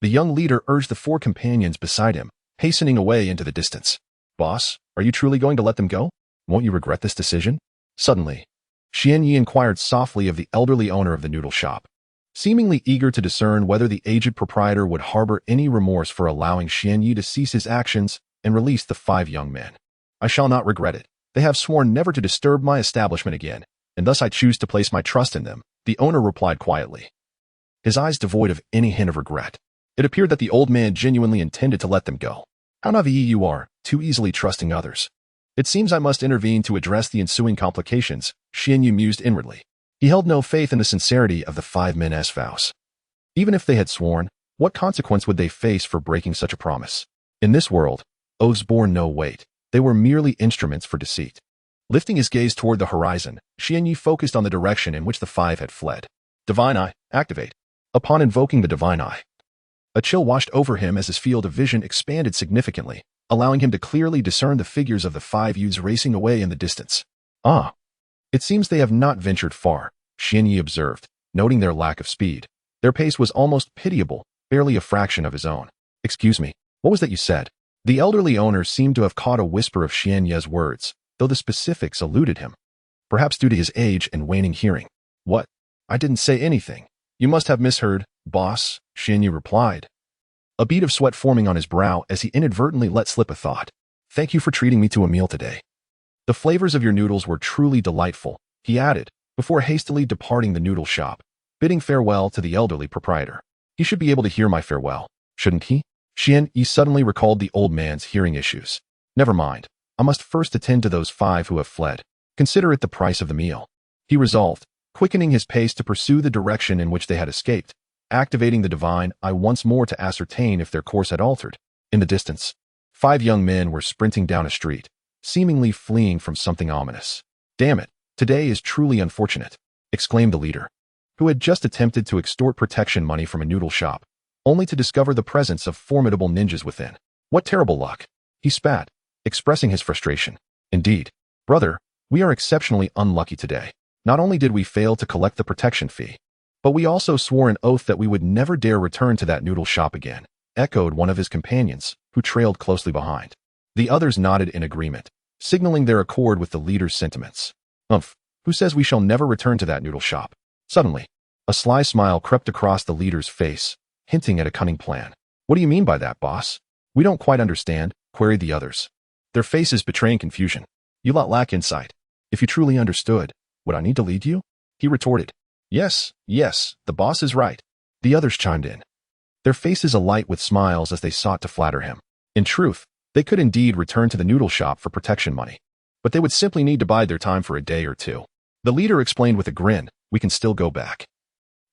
The young leader urged the four companions beside him, hastening away into the distance. Boss, are you truly going to let them go? Won't you regret this decision? Suddenly, Xianyi inquired softly of the elderly owner of the noodle shop, seemingly eager to discern whether the aged proprietor would harbor any remorse for allowing Xianyi to cease his actions and release the five young men. I shall not regret it. They have sworn never to disturb my establishment again, and thus I choose to place my trust in them, the owner replied quietly, his eyes devoid of any hint of regret. It appeared that the old man genuinely intended to let them go. How naive you are, too easily trusting others. It seems I must intervene to address the ensuing complications, Xianyi mused inwardly. He held no faith in the sincerity of the five men's vows. Even if they had sworn, what consequence would they face for breaking such a promise? In this world, oaths bore no weight. They were merely instruments for deceit. Lifting his gaze toward the horizon, Xianyi focused on the direction in which the five had fled. Divine Eye, activate. Upon invoking the Divine Eye, a chill washed over him as his field of vision expanded significantly, allowing him to clearly discern the figures of the five youths racing away in the distance. Ah, it seems they have not ventured far, Xianyi observed, noting their lack of speed. Their pace was almost pitiable, barely a fraction of his own. Excuse me, what was that you said? The elderly owner seemed to have caught a whisper of Xianyi's words, though the specifics eluded him, perhaps due to his age and waning hearing. What? I didn't say anything. You must have misheard, boss, Xianyi replied, a bead of sweat forming on his brow as he inadvertently let slip a thought. Thank you for treating me to a meal today. The flavors of your noodles were truly delightful, he added, before hastily departing the noodle shop, bidding farewell to the elderly proprietor. He should be able to hear my farewell, shouldn't he? Xianyi suddenly recalled the old man's hearing issues. Never mind. I must first attend to those five who have fled. Consider it the price of the meal. He resolved, quickening his pace to pursue the direction in which they had escaped, activating the Divine Eye once more to ascertain if their course had altered. In the distance, five young men were sprinting down a street, seemingly fleeing from something ominous. Damn it, today is truly unfortunate, exclaimed the leader, who had just attempted to extort protection money from a noodle shop, only to discover the presence of formidable ninjas within. What terrible luck! He spat, expressing his frustration. Indeed, brother, we are exceptionally unlucky today. Not only did we fail to collect the protection fee, but we also swore an oath that we would never dare return to that noodle shop again, echoed one of his companions, who trailed closely behind. The others nodded in agreement, signaling their accord with the leader's sentiments. Who says we shall never return to that noodle shop? Suddenly, a sly smile crept across the leader's face, hinting at a cunning plan. What do you mean by that, boss? We don't quite understand, queried the others, their faces betraying confusion. You lot lack insight. If you truly understood, would I need to lead you? He retorted. Yes, the boss is right. The others chimed in, their faces alight with smiles as they sought to flatter him. In truth, they could indeed return to the noodle shop for protection money, but they would simply need to bide their time for a day or two. The leader explained with a grin, we can still go back.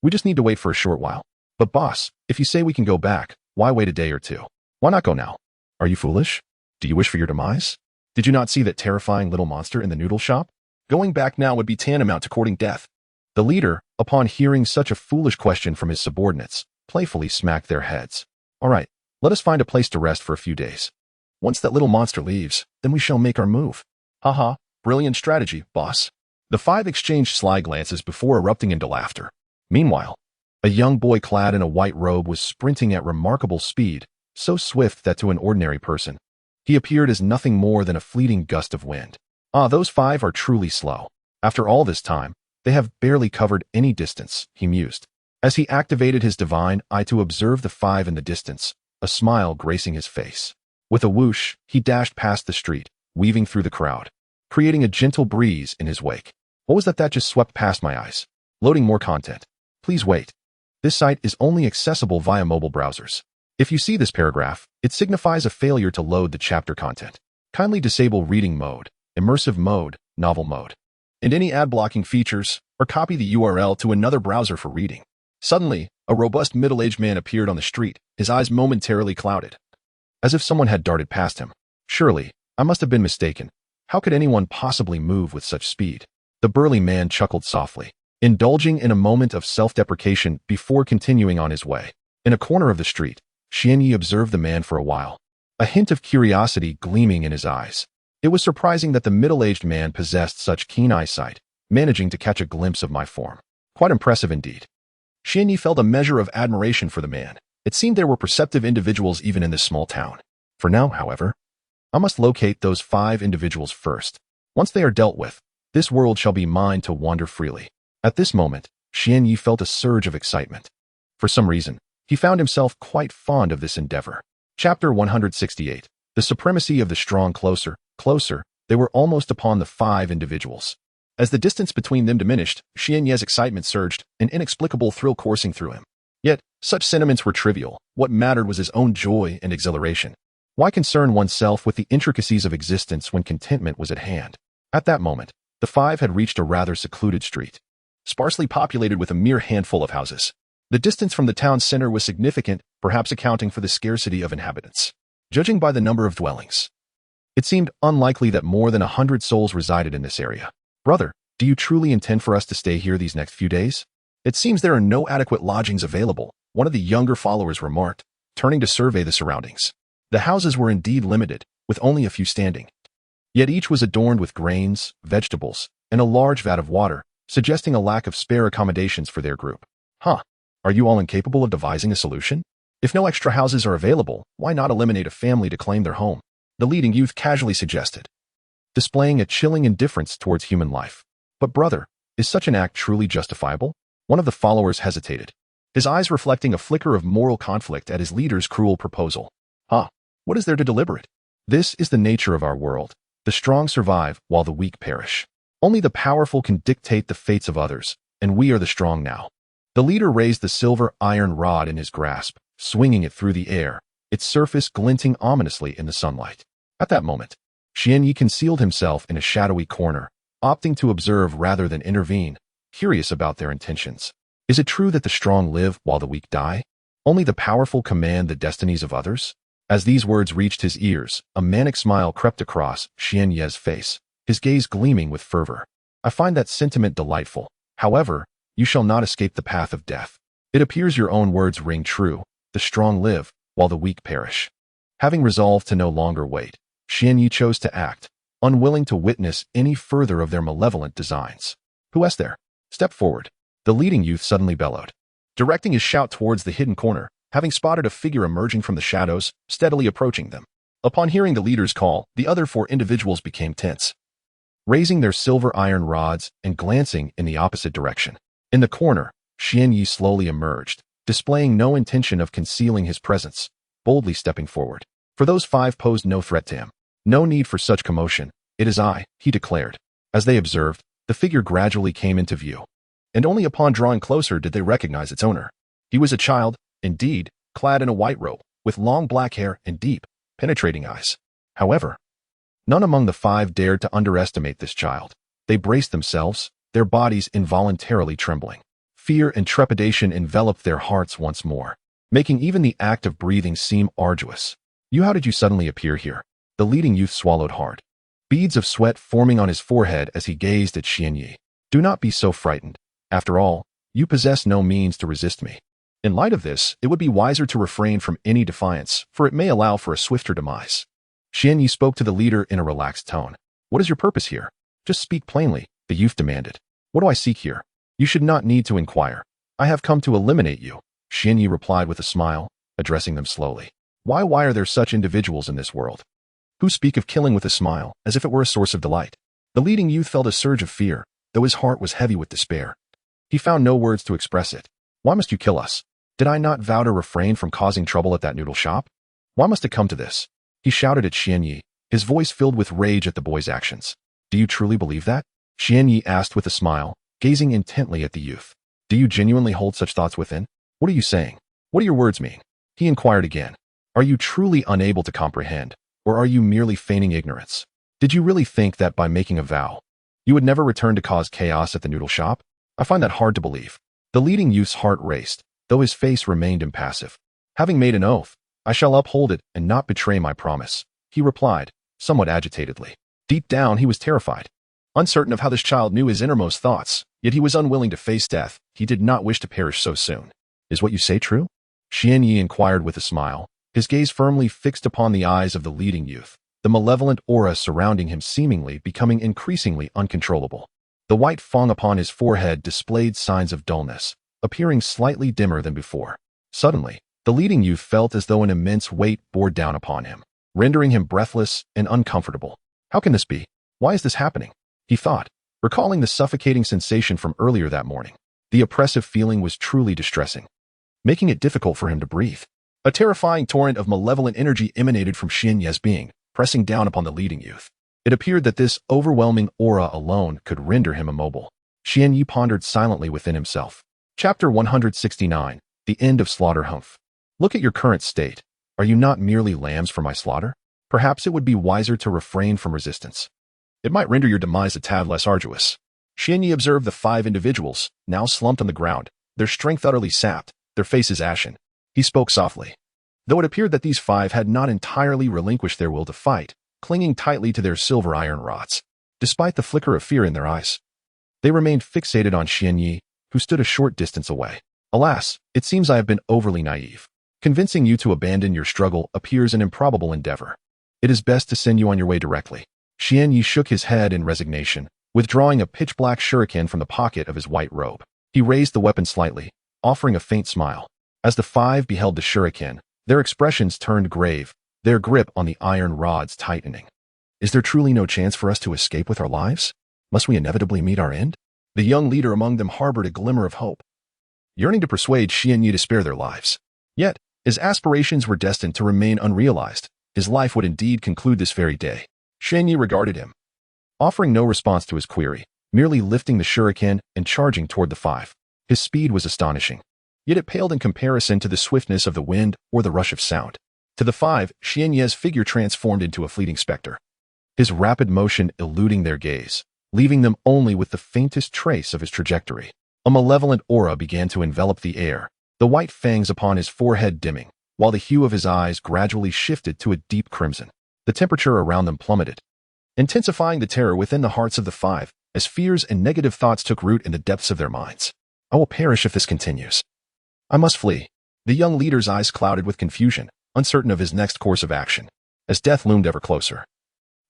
We just need to wait for a short while. But boss, if you say we can go back, why wait a day or two? Why not go now? Are you foolish? Do you wish for your demise? Did you not see that terrifying little monster in the noodle shop? Going back now would be tantamount to courting death. The leader, upon hearing such a foolish question from his subordinates, playfully smacked their heads. All right, let us find a place to rest for a few days. Once that little monster leaves, then we shall make our move. Haha, brilliant strategy, boss. The five exchanged sly glances before erupting into laughter. Meanwhile, a young boy clad in a white robe was sprinting at remarkable speed, so swift that to an ordinary person, he appeared as nothing more than a fleeting gust of wind. Ah, those five are truly slow. After all this time, they have barely covered any distance, he mused. As he activated his divine eye to observe the five in the distance, a smile gracing his face. With a whoosh, he dashed past the street, weaving through the crowd, creating a gentle breeze in his wake. What was that just swept past my eyes? Loading more content. Please wait. This site is only accessible via mobile browsers. If you see this paragraph, it signifies a failure to load the chapter content. Kindly disable reading mode, immersive mode, novel mode, and any ad-blocking features, or copy the URL to another browser for reading. Suddenly, a robust middle-aged man appeared on the street, his eyes momentarily clouded, as if someone had darted past him. Surely, I must have been mistaken. How could anyone possibly move with such speed? The burly man chuckled softly, indulging in a moment of self-deprecation before continuing on his way. In a corner of the street, Xianyi observed the man for a while, a hint of curiosity gleaming in his eyes. It was surprising that the middle-aged man possessed such keen eyesight, managing to catch a glimpse of my form. Quite impressive indeed. Xianyi felt a measure of admiration for the man. It seemed there were perceptive individuals even in this small town. For now, however, I must locate those five individuals first. Once they are dealt with, this world shall be mine to wander freely. At this moment, Xianyi felt a surge of excitement. For some reason, he found himself quite fond of this endeavor. Chapter 168. The supremacy of the strong. Closer, they were almost upon the five individuals. As the distance between them diminished, Xianyi's excitement surged, an inexplicable thrill coursing through him. Yet, such sentiments were trivial. What mattered was his own joy and exhilaration. Why concern oneself with the intricacies of existence when contentment was at hand? At that moment, the five had reached a rather secluded street, sparsely populated with a mere handful of houses. The distance from the town center was significant, perhaps accounting for the scarcity of inhabitants. Judging by the number of dwellings, it seemed unlikely that more than 100 souls resided in this area. Brother, do you truly intend for us to stay here these next few days? It seems there are no adequate lodgings available, one of the younger followers remarked, turning to survey the surroundings. The houses were indeed limited, with only a few standing. Yet each was adorned with grains, vegetables, and a large vat of water, suggesting a lack of spare accommodations for their group. Huh. Are you all incapable of devising a solution? If no extra houses are available, why not eliminate a family to claim their home? The leading youth casually suggested, displaying a chilling indifference towards human life. But brother, is such an act truly justifiable? One of the followers hesitated, his eyes reflecting a flicker of moral conflict at his leader's cruel proposal. What is there to deliberate? This is the nature of our world. The strong survive while the weak perish. Only the powerful can dictate the fates of others, and we are the strong now. The leader raised the silver iron rod in his grasp, swinging it through the air, its surface glinting ominously in the sunlight. At that moment, Xianyi concealed himself in a shadowy corner, opting to observe rather than intervene, curious about their intentions. Is it true that the strong live while the weak die? Only the powerful command the destinies of others? As these words reached his ears, a manic smile crept across Xianyi's face, his gaze gleaming with fervor. I find that sentiment delightful. However, you shall not escape the path of death. It appears your own words ring true. The strong live, while the weak perish. Having resolved to no longer wait, Xianyi chose to act, unwilling to witness any further of their malevolent designs. Who is there? Step forward. The leading youth suddenly bellowed, directing his shout towards the hidden corner, having spotted a figure emerging from the shadows, steadily approaching them. Upon hearing the leader's call, the other four individuals became tense, raising their silver iron rods and glancing in the opposite direction. In the corner, Xianyi slowly emerged, displaying no intention of concealing his presence, boldly stepping forward. For those five posed no threat to him. No need for such commotion. It is I, he declared. As they observed, the figure gradually came into view, and only upon drawing closer did they recognize its owner. He was a child, indeed, clad in a white robe, with long black hair and deep, penetrating eyes. However, none among the five dared to underestimate this child. They braced themselves, their bodies involuntarily trembling. Fear and trepidation enveloped their hearts once more, making even the act of breathing seem arduous. How did you suddenly appear here? The leading youth swallowed hard, beads of sweat forming on his forehead as he gazed at Xianyi. Do not be so frightened. After all, you possess no means to resist me. In light of this, it would be wiser to refrain from any defiance, for it may allow for a swifter demise. Xian Yi spoke to the leader in a relaxed tone. What is your purpose here? Just speak plainly, the youth demanded. What do I seek here? You should not need to inquire. I have come to eliminate you, Xian Yi replied with a smile, addressing them slowly. Why are there such individuals in this world? Who speak of killing with a smile, as if it were a source of delight? The leading youth felt a surge of fear, though his heart was heavy with despair. He found no words to express it. Why must you kill us? Did I not vow to refrain from causing trouble at that noodle shop? Why must it come to this? He shouted at Xian Yi, his voice filled with rage at the boy's actions. Do you truly believe that? Xian Yi asked with a smile, gazing intently at the youth. Do you genuinely hold such thoughts within? What are you saying? What do your words mean? He inquired again. Are you truly unable to comprehend, or are you merely feigning ignorance? Did you really think that by making a vow, you would never return to cause chaos at the noodle shop? I find that hard to believe. The leading youth's heart raced, though his face remained impassive. Having made an oath, I shall uphold it and not betray my promise, he replied, somewhat agitatedly. Deep down, he was terrified. Uncertain of how this child knew his innermost thoughts, yet he was unwilling to face death. He did not wish to perish so soon. Is what you say true? Xian Yi inquired with a smile, his gaze firmly fixed upon the eyes of the leading youth, the malevolent aura surrounding him seemingly becoming increasingly uncontrollable. The white fang upon his forehead displayed signs of dullness, appearing slightly dimmer than before. Suddenly, the leading youth felt as though an immense weight bore down upon him, rendering him breathless and uncomfortable. How can this be? Why is this happening? He thought, recalling the suffocating sensation from earlier that morning. The oppressive feeling was truly distressing, making it difficult for him to breathe. A terrifying torrent of malevolent energy emanated from Xian Yi's being, pressing down upon the leading youth. It appeared that this overwhelming aura alone could render him immobile. Xian Yi pondered silently within himself. Chapter 169, The End of Slaughter Humph. Look at your current state. Are you not merely lambs for my slaughter? Perhaps it would be wiser to refrain from resistance. It might render your demise a tad less arduous. Xian Yi observed the 5 individuals, now slumped on the ground, their strength utterly sapped, their faces ashen. He spoke softly. Though it appeared that these 5 had not entirely relinquished their will to fight, clinging tightly to their silver iron rods, despite the flicker of fear in their eyes, they remained fixated on Xian Yi, who stood a short distance away. Alas, it seems I have been overly naive. Convincing you to abandon your struggle appears an improbable endeavor. It is best to send you on your way directly. Xian Yi shook his head in resignation, withdrawing a pitch-black shuriken from the pocket of his white robe. He raised the weapon slightly, offering a faint smile. As the 5 beheld the shuriken, their expressions turned grave, their grip on the iron rods tightening. Is there truly no chance for us to escape with our lives? Must we inevitably meet our end? The young leader among them harbored a glimmer of hope, yearning to persuade Xian Yi to spare their lives. Yet, his aspirations were destined to remain unrealized. His life would indeed conclude this very day. Xian Yi regarded him, offering no response to his query, merely lifting the shuriken and charging toward the 5. His speed was astonishing, yet it paled in comparison to the swiftness of the wind or the rush of sound. To the 5, Xian Yi's figure transformed into a fleeting specter, his rapid motion eluding their gaze, leaving them only with the faintest trace of his trajectory. A malevolent aura began to envelop the air, the white fangs upon his forehead dimming, while the hue of his eyes gradually shifted to a deep crimson. The temperature around them plummeted, intensifying the terror within the hearts of the 5, as fears and negative thoughts took root in the depths of their minds. I will perish if this continues. I must flee. The young leader's eyes clouded with confusion, uncertain of his next course of action. As death loomed ever closer,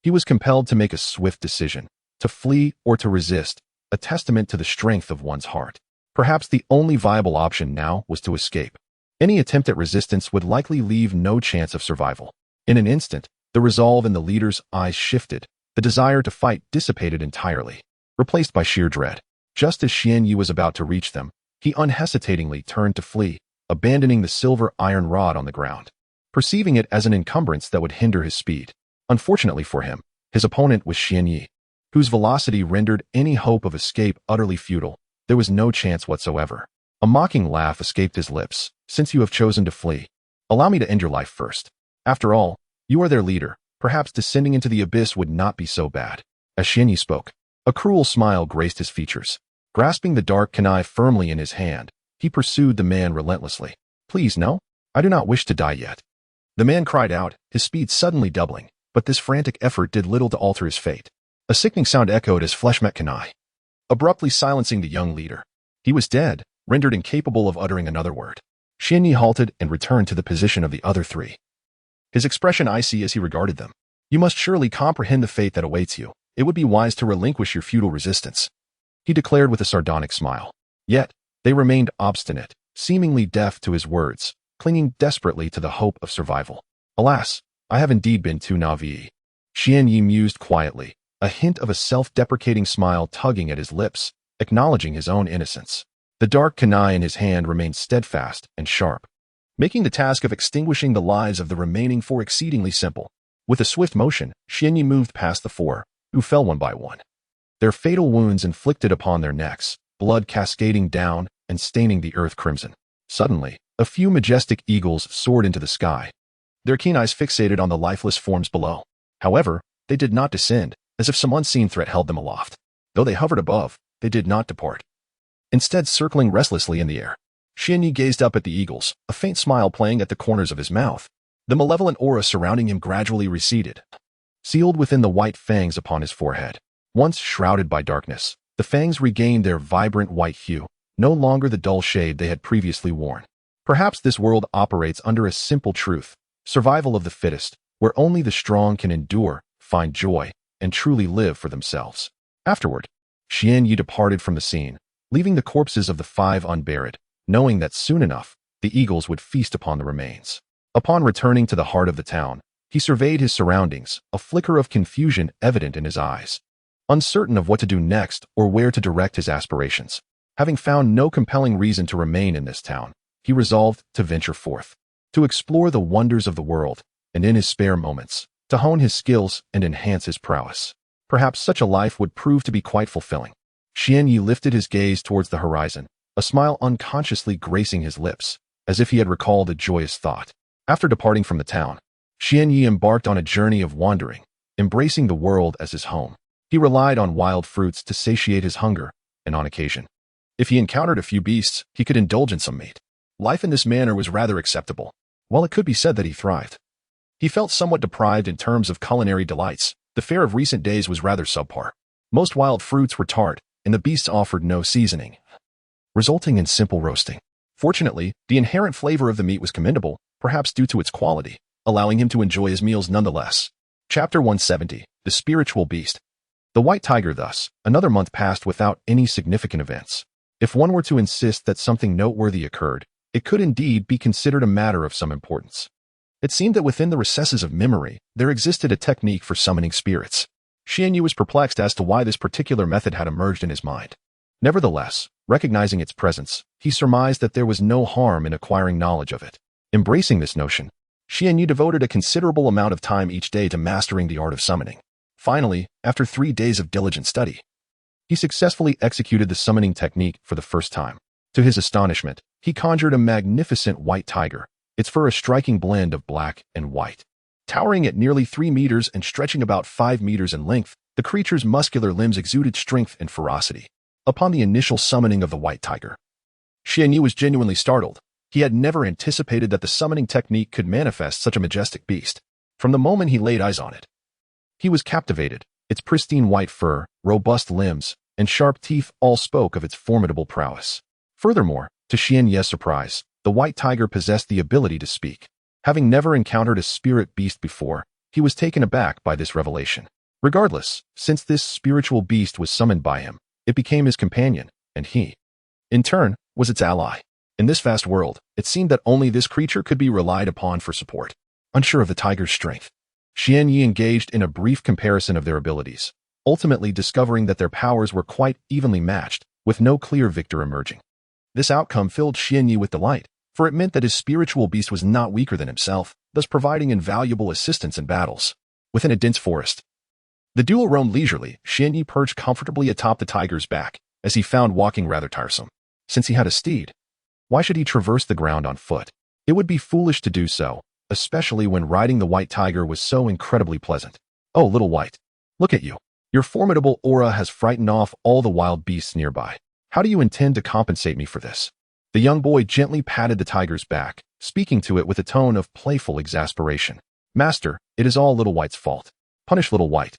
he was compelled to make a swift decision, to flee or to resist, a testament to the strength of one's heart. Perhaps the only viable option now was to escape. Any attempt at resistance would likely leave no chance of survival. In an instant, the resolve in the leader's eyes shifted, the desire to fight dissipated entirely, replaced by sheer dread. Just as Xian Yi was about to reach them, he unhesitatingly turned to flee, abandoning the silver iron rod on the ground, perceiving it as an encumbrance that would hinder his speed. Unfortunately for him, his opponent was Xian Yi, whose velocity rendered any hope of escape utterly futile. There was no chance whatsoever. A mocking laugh escaped his lips. Since you have chosen to flee, allow me to end your life first. After all, you are their leader. Perhaps descending into the abyss would not be so bad. As Xian Yi spoke, a cruel smile graced his features. Grasping the dark kunai firmly in his hand, he pursued the man relentlessly. Please, no. I do not wish to die yet. The man cried out, his speed suddenly doubling, but this frantic effort did little to alter his fate. A sickening sound echoed as flesh met kunai, abruptly silencing the young leader. He was dead, rendered incapable of uttering another word. Xian Yi halted and returned to the position of the other 3, his expression icy as he regarded them. You must surely comprehend the fate that awaits you. It would be wise to relinquish your futile resistance, he declared with a sardonic smile. Yet, they remained obstinate, seemingly deaf to his words, clinging desperately to the hope of survival. Alas, I have indeed been too naive. Xian Yi mused quietly, a hint of a self-deprecating smile tugging at his lips, acknowledging his own innocence. The dark kunai in his hand remained steadfast and sharp, making the task of extinguishing the lives of the remaining four exceedingly simple. With a swift motion, Xian Yi moved past the four, who fell one by one. Their fatal wounds inflicted upon their necks, blood cascading down and staining the earth crimson. Suddenly, a few majestic eagles soared into the sky, their keen eyes fixated on the lifeless forms below. However, they did not descend, as if some unseen threat held them aloft. Though they hovered above, they did not depart. Instead, circling restlessly in the air, Xian Yi gazed up at the eagles, a faint smile playing at the corners of his mouth. The malevolent aura surrounding him gradually receded, sealed within the white fangs upon his forehead. Once shrouded by darkness, the fangs regained their vibrant white hue, no longer the dull shade they had previously worn. Perhaps this world operates under a simple truth: survival of the fittest, where only the strong can endure, find joy, and truly live for themselves. Afterward, Xian Yi departed from the scene, leaving the corpses of the five unburied, knowing that soon enough, the eagles would feast upon the remains. Upon returning to the heart of the town, he surveyed his surroundings, a flicker of confusion evident in his eyes. Uncertain of what to do next or where to direct his aspirations, having found no compelling reason to remain in this town, he resolved to venture forth, to explore the wonders of the world, and in his spare moments, to hone his skills and enhance his prowess. Perhaps such a life would prove to be quite fulfilling. Xian Yi lifted his gaze towards the horizon, a smile unconsciously gracing his lips, as if he had recalled a joyous thought. After departing from the town, Xian Yi embarked on a journey of wandering, embracing the world as his home. He relied on wild fruits to satiate his hunger, and on occasion, if he encountered a few beasts, he could indulge in some meat. Life in this manner was rather acceptable, while it could be said that he thrived. He felt somewhat deprived in terms of culinary delights. The fare of recent days was rather subpar. Most wild fruits were tart, and the beasts offered no seasoning, resulting in simple roasting. Fortunately, the inherent flavor of the meat was commendable, perhaps due to its quality, allowing him to enjoy his meals nonetheless. Chapter 170, The Spiritual Beast. The white tiger thus, another month passed without any significant events. If one were to insist that something noteworthy occurred, it could indeed be considered a matter of some importance. It seemed that within the recesses of memory, there existed a technique for summoning spirits. Xian Yu was perplexed as to why this particular method had emerged in his mind. Nevertheless, recognizing its presence, he surmised that there was no harm in acquiring knowledge of it. Embracing this notion, Xian Yu devoted a considerable amount of time each day to mastering the art of summoning. Finally, after 3 days of diligent study, he successfully executed the summoning technique for the first time. To his astonishment, he conjured a magnificent white tiger, its fur a striking blend of black and white. Towering at nearly 3 meters and stretching about 5 meters in length, the creature's muscular limbs exuded strength and ferocity. Upon the initial summoning of the white tiger, Xian Yu was genuinely startled. He had never anticipated that the summoning technique could manifest such a majestic beast. From the moment he laid eyes on it, he was captivated. Its pristine white fur, robust limbs, and sharp teeth all spoke of its formidable prowess. Furthermore, to Xian Ye's surprise, the white tiger possessed the ability to speak. Having never encountered a spirit beast before, he was taken aback by this revelation. Regardless, since this spiritual beast was summoned by him, it became his companion, and he, in turn, was its ally. In this vast world, it seemed that only this creature could be relied upon for support. Unsure of the tiger's strength, Xian Yi engaged in a brief comparison of their abilities, ultimately discovering that their powers were quite evenly matched, with no clear victor emerging. This outcome filled Xian Yi with delight, for it meant that his spiritual beast was not weaker than himself, thus providing invaluable assistance in battles. Within a dense forest, the duo roamed leisurely. Xian Yi perched comfortably atop the tiger's back, as he found walking rather tiresome. Since he had a steed, why should he traverse the ground on foot? It would be foolish to do so, especially when riding the white tiger was so incredibly pleasant. Oh, little white, look at you. Your formidable aura has frightened off all the wild beasts nearby. How do you intend to compensate me for this? The young boy gently patted the tiger's back, speaking to it with a tone of playful exasperation. Master, it is all Little White's fault. Punish Little White.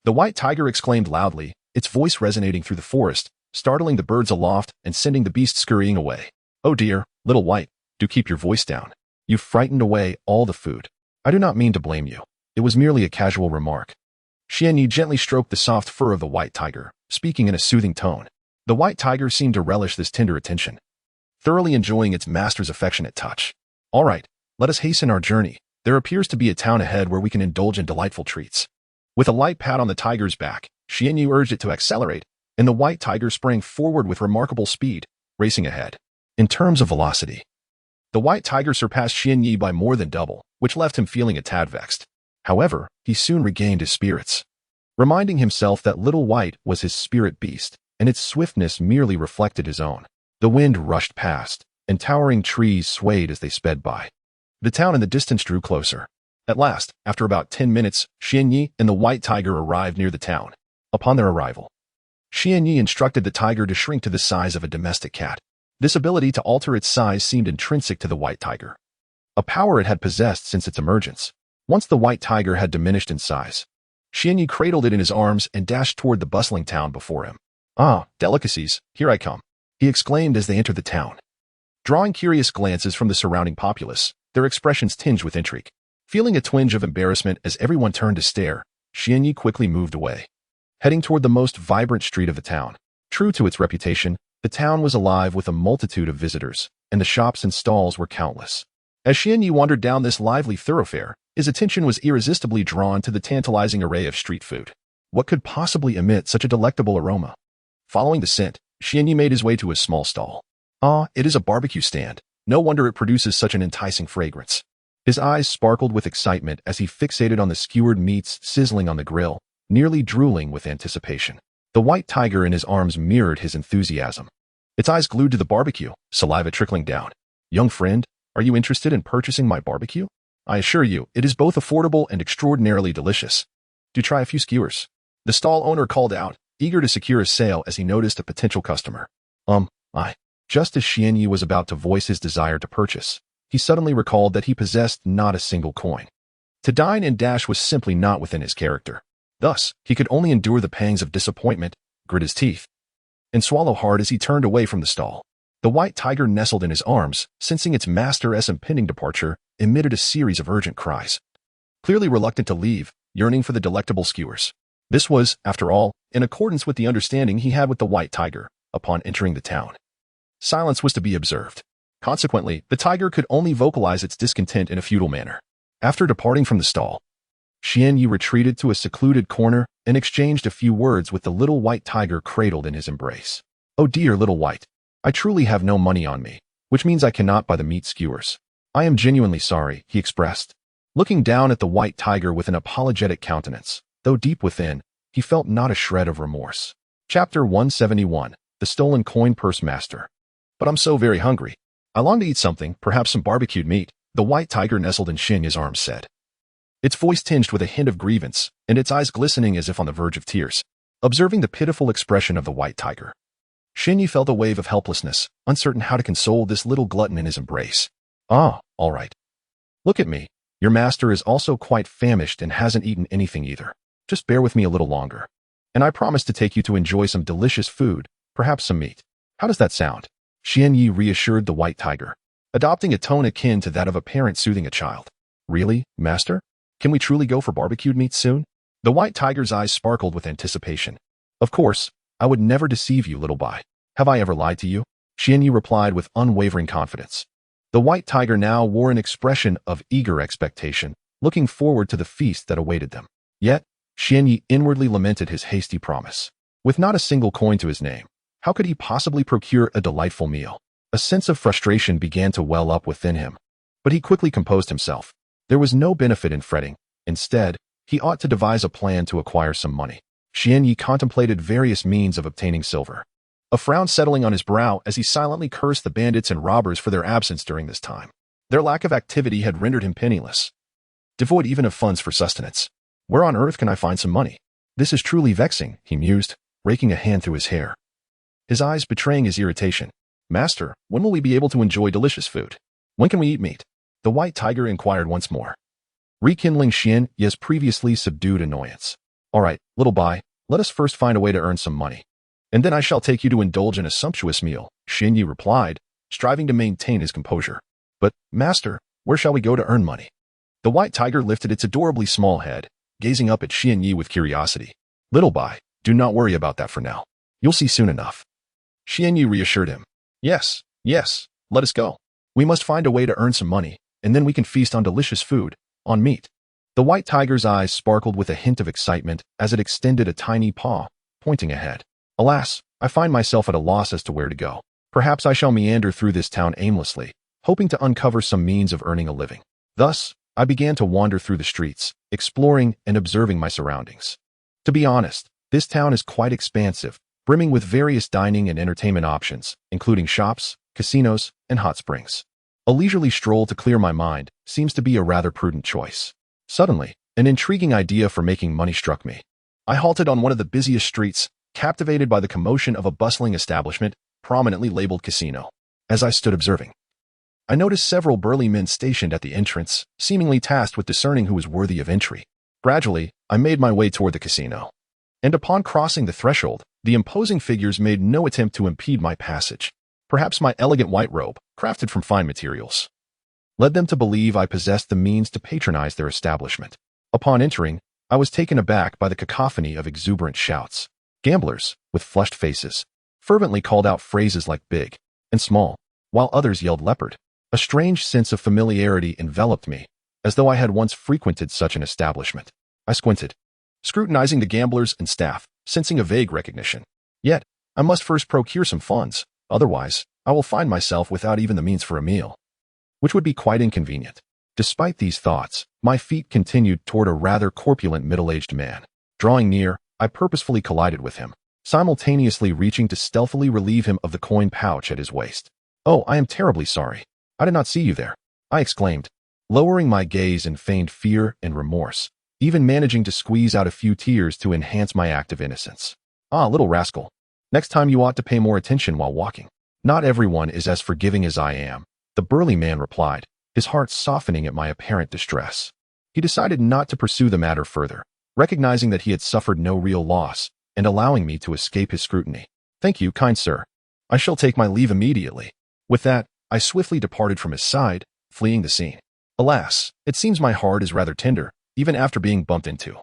The white tiger exclaimed loudly, its voice resonating through the forest, startling the birds aloft and sending the beast scurrying away. Oh dear, Little White, do keep your voice down. You've frightened away all the food. I do not mean to blame you. It was merely a casual remark. Xianyi gently stroked the soft fur of the white tiger, speaking in a soothing tone. The white tiger seemed to relish this tender attention, thoroughly enjoying its master's affectionate touch. All right, let us hasten our journey. There appears to be a town ahead where we can indulge in delightful treats. With a light pat on the tiger's back, Xianyi urged it to accelerate, and the white tiger sprang forward with remarkable speed, racing ahead. In terms of velocity, the white tiger surpassed Xianyi by more than double, which left him feeling a tad vexed. However, he soon regained his spirits, reminding himself that Little White was his spirit beast, and its swiftness merely reflected his own. The wind rushed past, and towering trees swayed as they sped by. The town in the distance drew closer. At last, after about 10 minutes, Xianyi and the white tiger arrived near the town. Upon their arrival, Xianyi instructed the tiger to shrink to the size of a domestic cat. This ability to alter its size seemed intrinsic to the white tiger, a power it had possessed since its emergence. Once the white tiger had diminished in size, Xianyi cradled it in his arms and dashed toward the bustling town before him. "Ah, delicacies, here I come," he exclaimed as they entered the town. Drawing curious glances from the surrounding populace, their expressions tinged with intrigue. Feeling a twinge of embarrassment as everyone turned to stare, Xianyi quickly moved away, heading toward the most vibrant street of the town. True to its reputation, the town was alive with a multitude of visitors, and the shops and stalls were countless. As Xianyi wandered down this lively thoroughfare, his attention was irresistibly drawn to the tantalizing array of street food. What could possibly emit such a delectable aroma? Following the scent, Xianyi made his way to a small stall. Ah, it is a barbecue stand. No wonder it produces such an enticing fragrance. His eyes sparkled with excitement as he fixated on the skewered meats sizzling on the grill, nearly drooling with anticipation. The white tiger in his arms mirrored his enthusiasm, its eyes glued to the barbecue, saliva trickling down. "Young friend, are you interested in purchasing my barbecue? I assure you, it is both affordable and extraordinarily delicious. Do try a few skewers." The stall owner called out, eager to secure a sale as he noticed a potential customer. Just as Xianyi was about to voice his desire to purchase, he suddenly recalled that he possessed not a single coin. To dine and dash was simply not within his character. Thus, he could only endure the pangs of disappointment, grit his teeth, and swallow hard as he turned away from the stall. The white tiger nestled in his arms, sensing its master's impending departure, emitted a series of urgent cries. Clearly reluctant to leave, yearning for the delectable skewers. This was, after all, in accordance with the understanding he had with the white tiger upon entering the town. Silence was to be observed. Consequently, the tiger could only vocalize its discontent in a futile manner. After departing from the stall, Xianyi retreated to a secluded corner and exchanged a few words with the little white tiger cradled in his embrace. "Oh dear Little White, I truly have no money on me, which means I cannot buy the meat skewers. I am genuinely sorry," he expressed, looking down at the white tiger with an apologetic countenance, though deep within, he felt not a shred of remorse. Chapter 171, The Stolen Coin Purse Master. "But I'm so very hungry. I long to eat something, perhaps some barbecued meat," the white tiger nestled in Xinya's arms said, its voice tinged with a hint of grievance and its eyes glistening as if on the verge of tears. Observing the pitiful expression of the white tiger, Xinya felt a wave of helplessness, uncertain how to console this little glutton in his embrace. "Ah, all right. Look at me. Your master is also quite famished and hasn't eaten anything either. Just bear with me a little longer, and I promise to take you to enjoy some delicious food, perhaps some meat. How does that sound?" Xianyi reassured the white tiger, adopting a tone akin to that of a parent soothing a child. "Really, master? Can we truly go for barbecued meat soon?" The white tiger's eyes sparkled with anticipation. "Of course, I would never deceive you, little boy. Have I ever lied to you?" Xianyi replied with unwavering confidence. The white tiger now wore an expression of eager expectation, looking forward to the feast that awaited them. Yet, Xianyi inwardly lamented his hasty promise. With not a single coin to his name, how could he possibly procure a delightful meal? A sense of frustration began to well up within him, but he quickly composed himself. There was no benefit in fretting. Instead, he ought to devise a plan to acquire some money. Xianyi contemplated various means of obtaining silver, a frown settling on his brow as he silently cursed the bandits and robbers for their absence during this time. Their lack of activity had rendered him penniless, devoid even of funds for sustenance. "Where on earth can I find some money? This is truly vexing," he mused, raking a hand through his hair, his eyes betraying his irritation. "Master, when will we be able to enjoy delicious food? When can we eat meat?" The white tiger inquired once more, rekindling Xianyi's previously subdued annoyance. "All right, little boy, let us first find a way to earn some money, and then I shall take you to indulge in a sumptuous meal," Xianyi replied, striving to maintain his composure. "But, master, where shall we go to earn money? The white tiger lifted its adorably small head, gazing up at Xianyi with curiosity. Little Bai, do not worry about that for now. You'll see soon enough. Xianyi reassured him. Yes, let us go. We must find a way to earn some money, and then we can feast on delicious food, on meat. The white tiger's eyes sparkled with a hint of excitement as it extended a tiny paw, pointing ahead. Alas, I find myself at a loss as to where to go. Perhaps I shall meander through this town aimlessly, hoping to uncover some means of earning a living. Thus, I began to wander through the streets, exploring and observing my surroundings. To be honest, this town is quite expansive, brimming with various dining and entertainment options, including shops, casinos, and hot springs. A leisurely stroll to clear my mind seems to be a rather prudent choice. Suddenly, an intriguing idea for making money struck me. I halted on one of the busiest streets, captivated by the commotion of a bustling establishment prominently labeled casino. As I stood observing, I noticed several burly men stationed at the entrance, seemingly tasked with discerning who was worthy of entry. Gradually, I made my way toward the casino. And upon crossing the threshold, the imposing figures made no attempt to impede my passage. Perhaps my elegant white robe, crafted from fine materials, led them to believe I possessed the means to patronize their establishment. Upon entering, I was taken aback by the cacophony of exuberant shouts. Gamblers, with flushed faces, fervently called out phrases like big and small, while others yelled leopard. A strange sense of familiarity enveloped me, as though I had once frequented such an establishment. I squinted, scrutinizing the gamblers and staff, sensing a vague recognition. Yet, I must first procure some funds, otherwise, I will find myself without even the means for a meal, which would be quite inconvenient. Despite these thoughts, my feet continued toward a rather corpulent middle-aged man. Drawing near, I purposefully collided with him, simultaneously reaching to stealthily relieve him of the coin pouch at his waist. Oh, I am terribly sorry. I did not see you there, I exclaimed, lowering my gaze in feigned fear and remorse, even managing to squeeze out a few tears to enhance my act of innocence. Ah, little rascal. Next time you ought to pay more attention while walking. Not everyone is as forgiving as I am, the burly man replied, his heart softening at my apparent distress. He decided not to pursue the matter further, recognizing that he had suffered no real loss, and allowing me to escape his scrutiny. Thank you, kind sir. I shall take my leave immediately. With that, I swiftly departed from his side, fleeing the scene. Alas, it seems my heart is rather tender, even after being bumped into.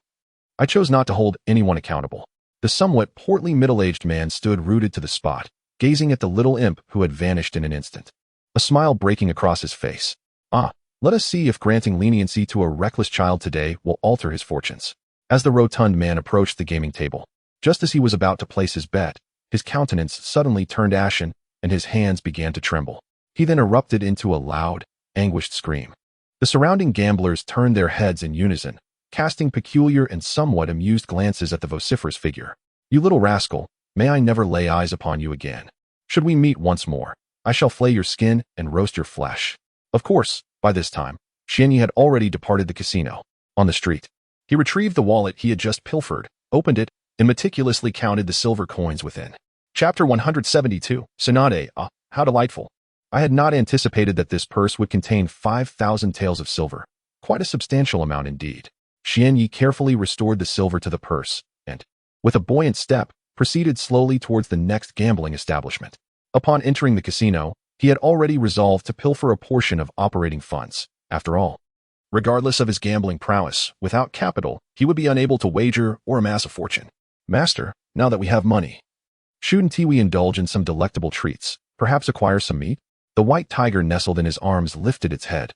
I chose not to hold anyone accountable. The somewhat portly middle-aged man stood rooted to the spot, gazing at the little imp who had vanished in an instant, a smile breaking across his face. Ah, let us see if granting leniency to a reckless child today will alter his fortunes. As the rotund man approached the gaming table, just as he was about to place his bet, his countenance suddenly turned ashen and his hands began to tremble. He then erupted into a loud, anguished scream. The surrounding gamblers turned their heads in unison, casting peculiar and somewhat amused glances at the vociferous figure. You little rascal, may I never lay eyes upon you again. Should we meet once more, I shall flay your skin and roast your flesh. Of course, by this time, Xianyi had already departed the casino. On the street, he retrieved the wallet he had just pilfered, opened it, and meticulously counted the silver coins within. Chapter 172, Sonade, ah, how delightful. I had not anticipated that this purse would contain 5,000 taels of silver. Quite a substantial amount indeed. Xianyi carefully restored the silver to the purse, and, with a buoyant step, proceeded slowly towards the next gambling establishment. Upon entering the casino, he had already resolved to pilfer a portion of operating funds. After all, regardless of his gambling prowess, without capital, he would be unable to wager or amass a fortune. Master, now that we have money, shouldn't we indulge in some delectable treats, perhaps acquire some meat? The white tiger nestled in his arms lifted its head,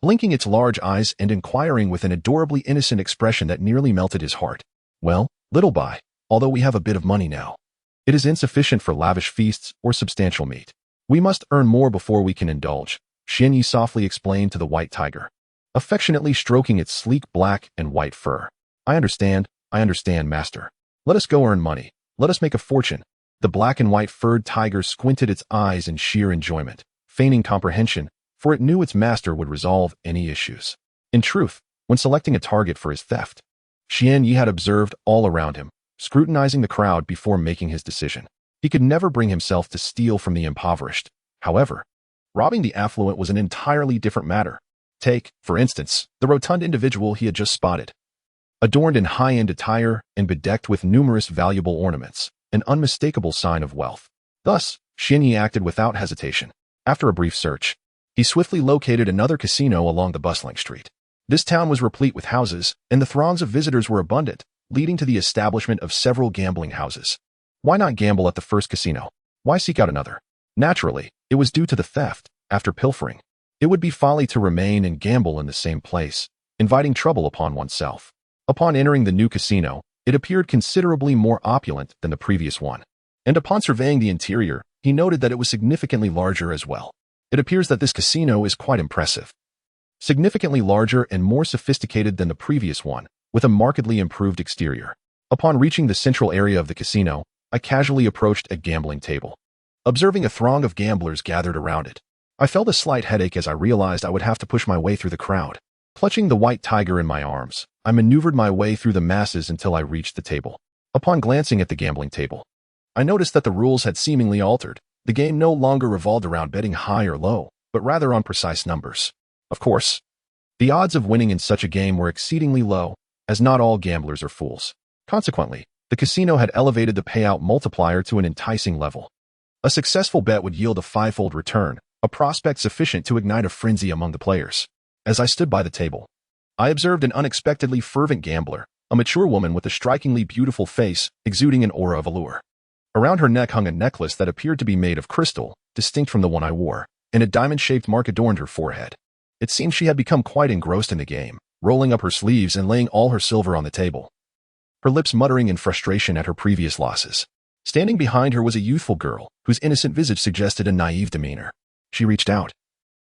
blinking its large eyes and inquiring with an adorably innocent expression that nearly melted his heart. Well, little Bai, although we have a bit of money now, it is insufficient for lavish feasts or substantial meat. We must earn more before we can indulge, Xianyi softly explained to the white tiger, affectionately stroking its sleek black and white fur. I understand, master. Let us go earn money. Let us make a fortune. The black and white furred tiger squinted its eyes in sheer enjoyment, feigning comprehension, for it knew its master would resolve any issues. In truth, when selecting a target for his theft, Xianyi had observed all around him, scrutinizing the crowd before making his decision. He could never bring himself to steal from the impoverished. However, robbing the affluent was an entirely different matter. Take, for instance, the rotund individual he had just spotted. Adorned in high-end attire and bedecked with numerous valuable ornaments, an unmistakable sign of wealth. Thus, Xianyi acted without hesitation. After a brief search, he swiftly located another casino along the bustling street. This town was replete with houses, and the throngs of visitors were abundant, leading to the establishment of several gambling houses. Why not gamble at the first casino? Why seek out another? Naturally, it was due to the theft, after pilfering. It would be folly to remain and gamble in the same place, inviting trouble upon oneself. Upon entering the new casino, it appeared considerably more opulent than the previous one. And upon surveying the interior, he noted that it was significantly larger as well. It appears that this casino is quite impressive. Significantly larger and more sophisticated than the previous one, with a markedly improved exterior. Upon reaching the central area of the casino, I casually approached a gambling table. Observing a throng of gamblers gathered around it, I felt a slight headache as I realized I would have to push my way through the crowd. Clutching the white tiger in my arms, I maneuvered my way through the masses until I reached the table. Upon glancing at the gambling table, I noticed that the rules had seemingly altered. The game no longer revolved around betting high or low, but rather on precise numbers. Of course, the odds of winning in such a game were exceedingly low, as not all gamblers are fools. Consequently, the casino had elevated the payout multiplier to an enticing level. A successful bet would yield a fivefold return, a prospect sufficient to ignite a frenzy among the players. As I stood by the table, I observed an unexpectedly fervent gambler, a mature woman with a strikingly beautiful face, exuding an aura of allure. Around her neck hung a necklace that appeared to be made of crystal, distinct from the one I wore, and a diamond-shaped mark adorned her forehead. It seemed she had become quite engrossed in the game, rolling up her sleeves and laying all her silver on the table, her lips muttering in frustration at her previous losses. Standing behind her was a youthful girl, whose innocent visage suggested a naive demeanor. She reached out,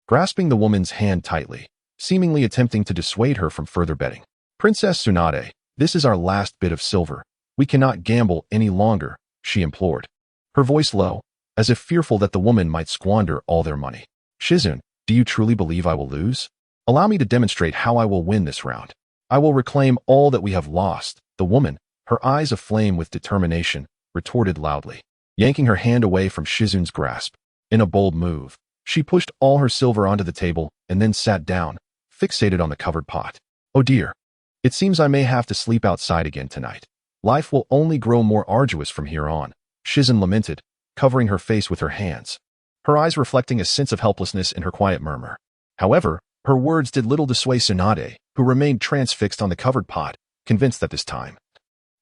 grasping the woman's hand tightly, seemingly attempting to dissuade her from further betting. "Princess Tsunade, this is our last bit of silver. We cannot gamble any longer," she implored, her voice low, as if fearful that the woman might squander all their money. "Shizune, do you truly believe I will lose? Allow me to demonstrate how I will win this round. I will reclaim all that we have lost." The woman, her eyes aflame with determination, retorted loudly, yanking her hand away from Shizune's grasp. In a bold move, she pushed all her silver onto the table and then sat down, fixated on the covered pot. "Oh dear. It seems I may have to sleep outside again tonight. Life will only grow more arduous from here on," Shizune lamented, covering her face with her hands, her eyes reflecting a sense of helplessness in her quiet murmur. However, her words did little to sway Tsunade, who remained transfixed on the covered pot, convinced that this time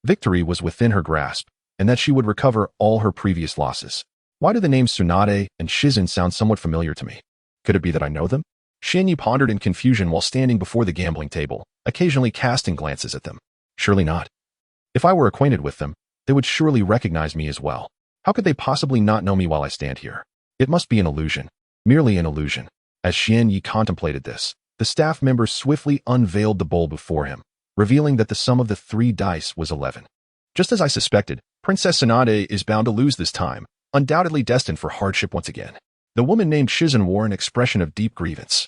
victory was within her grasp, and that she would recover all her previous losses. Why do the names Tsunade and Shizune sound somewhat familiar to me? Could it be that I know them? Shinyi pondered in confusion while standing before the gambling table, occasionally casting glances at them. Surely not. If I were acquainted with them, they would surely recognize me as well. How could they possibly not know me while I stand here? It must be an illusion. Merely an illusion. As Shinyi contemplated this, the staff member swiftly unveiled the bowl before him, revealing that the sum of the 3 dice was 11. Just as I suspected, Princess Tsunade is bound to lose this time, undoubtedly destined for hardship once again. The woman named Shizune wore an expression of deep grievance,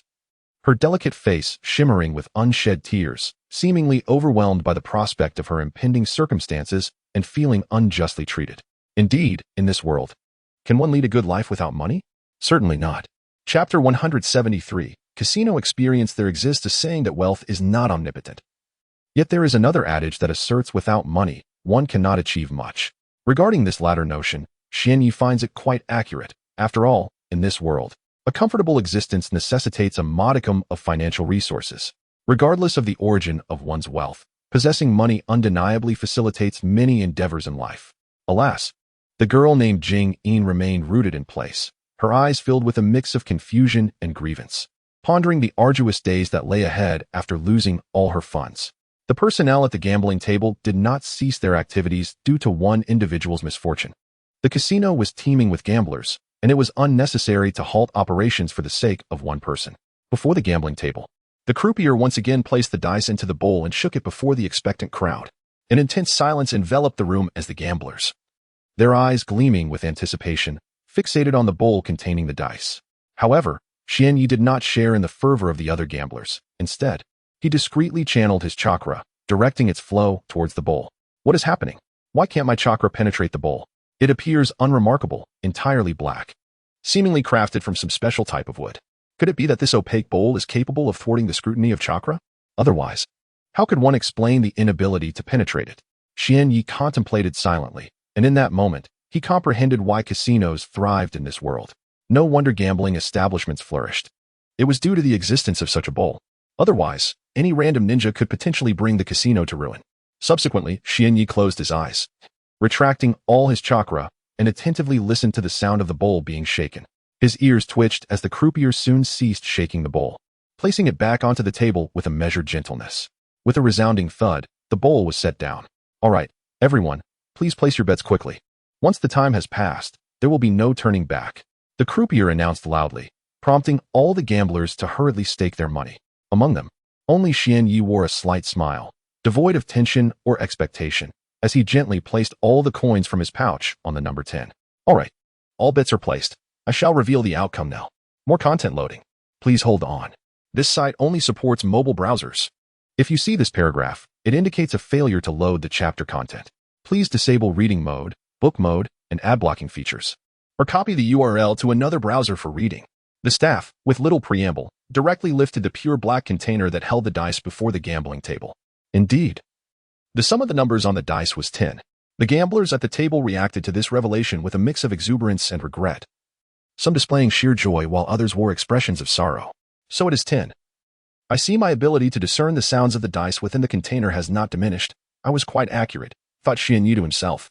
her delicate face shimmering with unshed tears, seemingly overwhelmed by the prospect of her impending circumstances and feeling unjustly treated. Indeed, in this world, can one lead a good life without money? Certainly not. Chapter 173, Casino Experience. There exists a saying that wealth is not omnipotent. Yet there is another adage that asserts without money, one cannot achieve much. Regarding this latter notion, Shinyi finds it quite accurate. After all, in this world, a comfortable existence necessitates a modicum of financial resources. Regardless of the origin of one's wealth, possessing money undeniably facilitates many endeavors in life. Alas, the girl named Jing In remained rooted in place, her eyes filled with a mix of confusion and grievance, pondering the arduous days that lay ahead after losing all her funds. The personnel at the gambling table did not cease their activities due to one individual's misfortune. The casino was teeming with gamblers, and it was unnecessary to halt operations for the sake of one person. Before the gambling table, the croupier once again placed the dice into the bowl and shook it before the expectant crowd. An intense silence enveloped the room as the gamblers, their eyes gleaming with anticipation, fixated on the bowl containing the dice. However, Shinyi did not share in the fervor of the other gamblers. Instead, he discreetly channeled his chakra, directing its flow towards the bowl. What is happening? Why can't my chakra penetrate the bowl? It appears unremarkable, entirely black, seemingly crafted from some special type of wood. Could it be that this opaque bowl is capable of thwarting the scrutiny of chakra? Otherwise, how could one explain the inability to penetrate it? Shinyi contemplated silently, and in that moment, he comprehended why casinos thrived in this world. No wonder gambling establishments flourished. It was due to the existence of such a bowl. Otherwise, any random ninja could potentially bring the casino to ruin. Subsequently, Xianyi closed his eyes, retracting all his chakra, and attentively listened to the sound of the bowl being shaken. His ears twitched as the croupier soon ceased shaking the bowl, placing it back onto the table with a measured gentleness. With a resounding thud, the bowl was set down. All right, everyone, please place your bets quickly. Once the time has passed, there will be no turning back. The croupier announced loudly, prompting all the gamblers to hurriedly stake their money. Among them, only Xianyi wore a slight smile, devoid of tension or expectation, as he gently placed all the coins from his pouch on the number 10. All right, all bets are placed. I shall reveal the outcome now. More content loading. Please hold on. This site only supports mobile browsers. If you see this paragraph, it indicates a failure to load the chapter content. Please disable reading mode, book mode, and ad blocking features, or copy the URL to another browser for reading. The staff, with little preamble, directly lifted the pure black container that held the dice before the gambling table. Indeed, the sum of the numbers on the dice was 10. The gamblers at the table reacted to this revelation with a mix of exuberance and regret, some displaying sheer joy while others wore expressions of sorrow. So it is 10. I see my ability to discern the sounds of the dice within the container has not diminished. I was quite accurate, thought Xianyi to himself,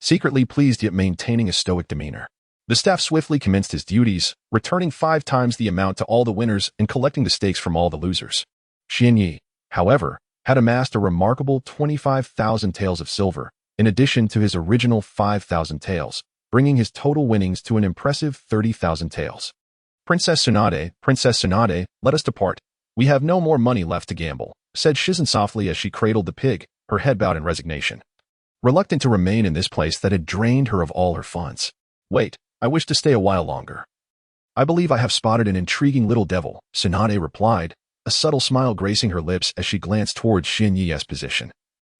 secretly pleased yet maintaining a stoic demeanor. The staff swiftly commenced his duties, returning 5 times the amount to all the winners and collecting the stakes from all the losers. Xianyi, however, had amassed a remarkable 25,000 taels of silver, in addition to his original 5,000 taels, bringing his total winnings to an impressive 30,000 taels. Princess Tsunade, let us depart. We have no more money left to gamble, said Shizen softly as she cradled the pig, her head bowed in resignation, reluctant to remain in this place that had drained her of all her funds. Wait, I wish to stay a while longer. I believe I have spotted an intriguing little devil, Tsunade replied, a subtle smile gracing her lips as she glanced towards Xianyi's position,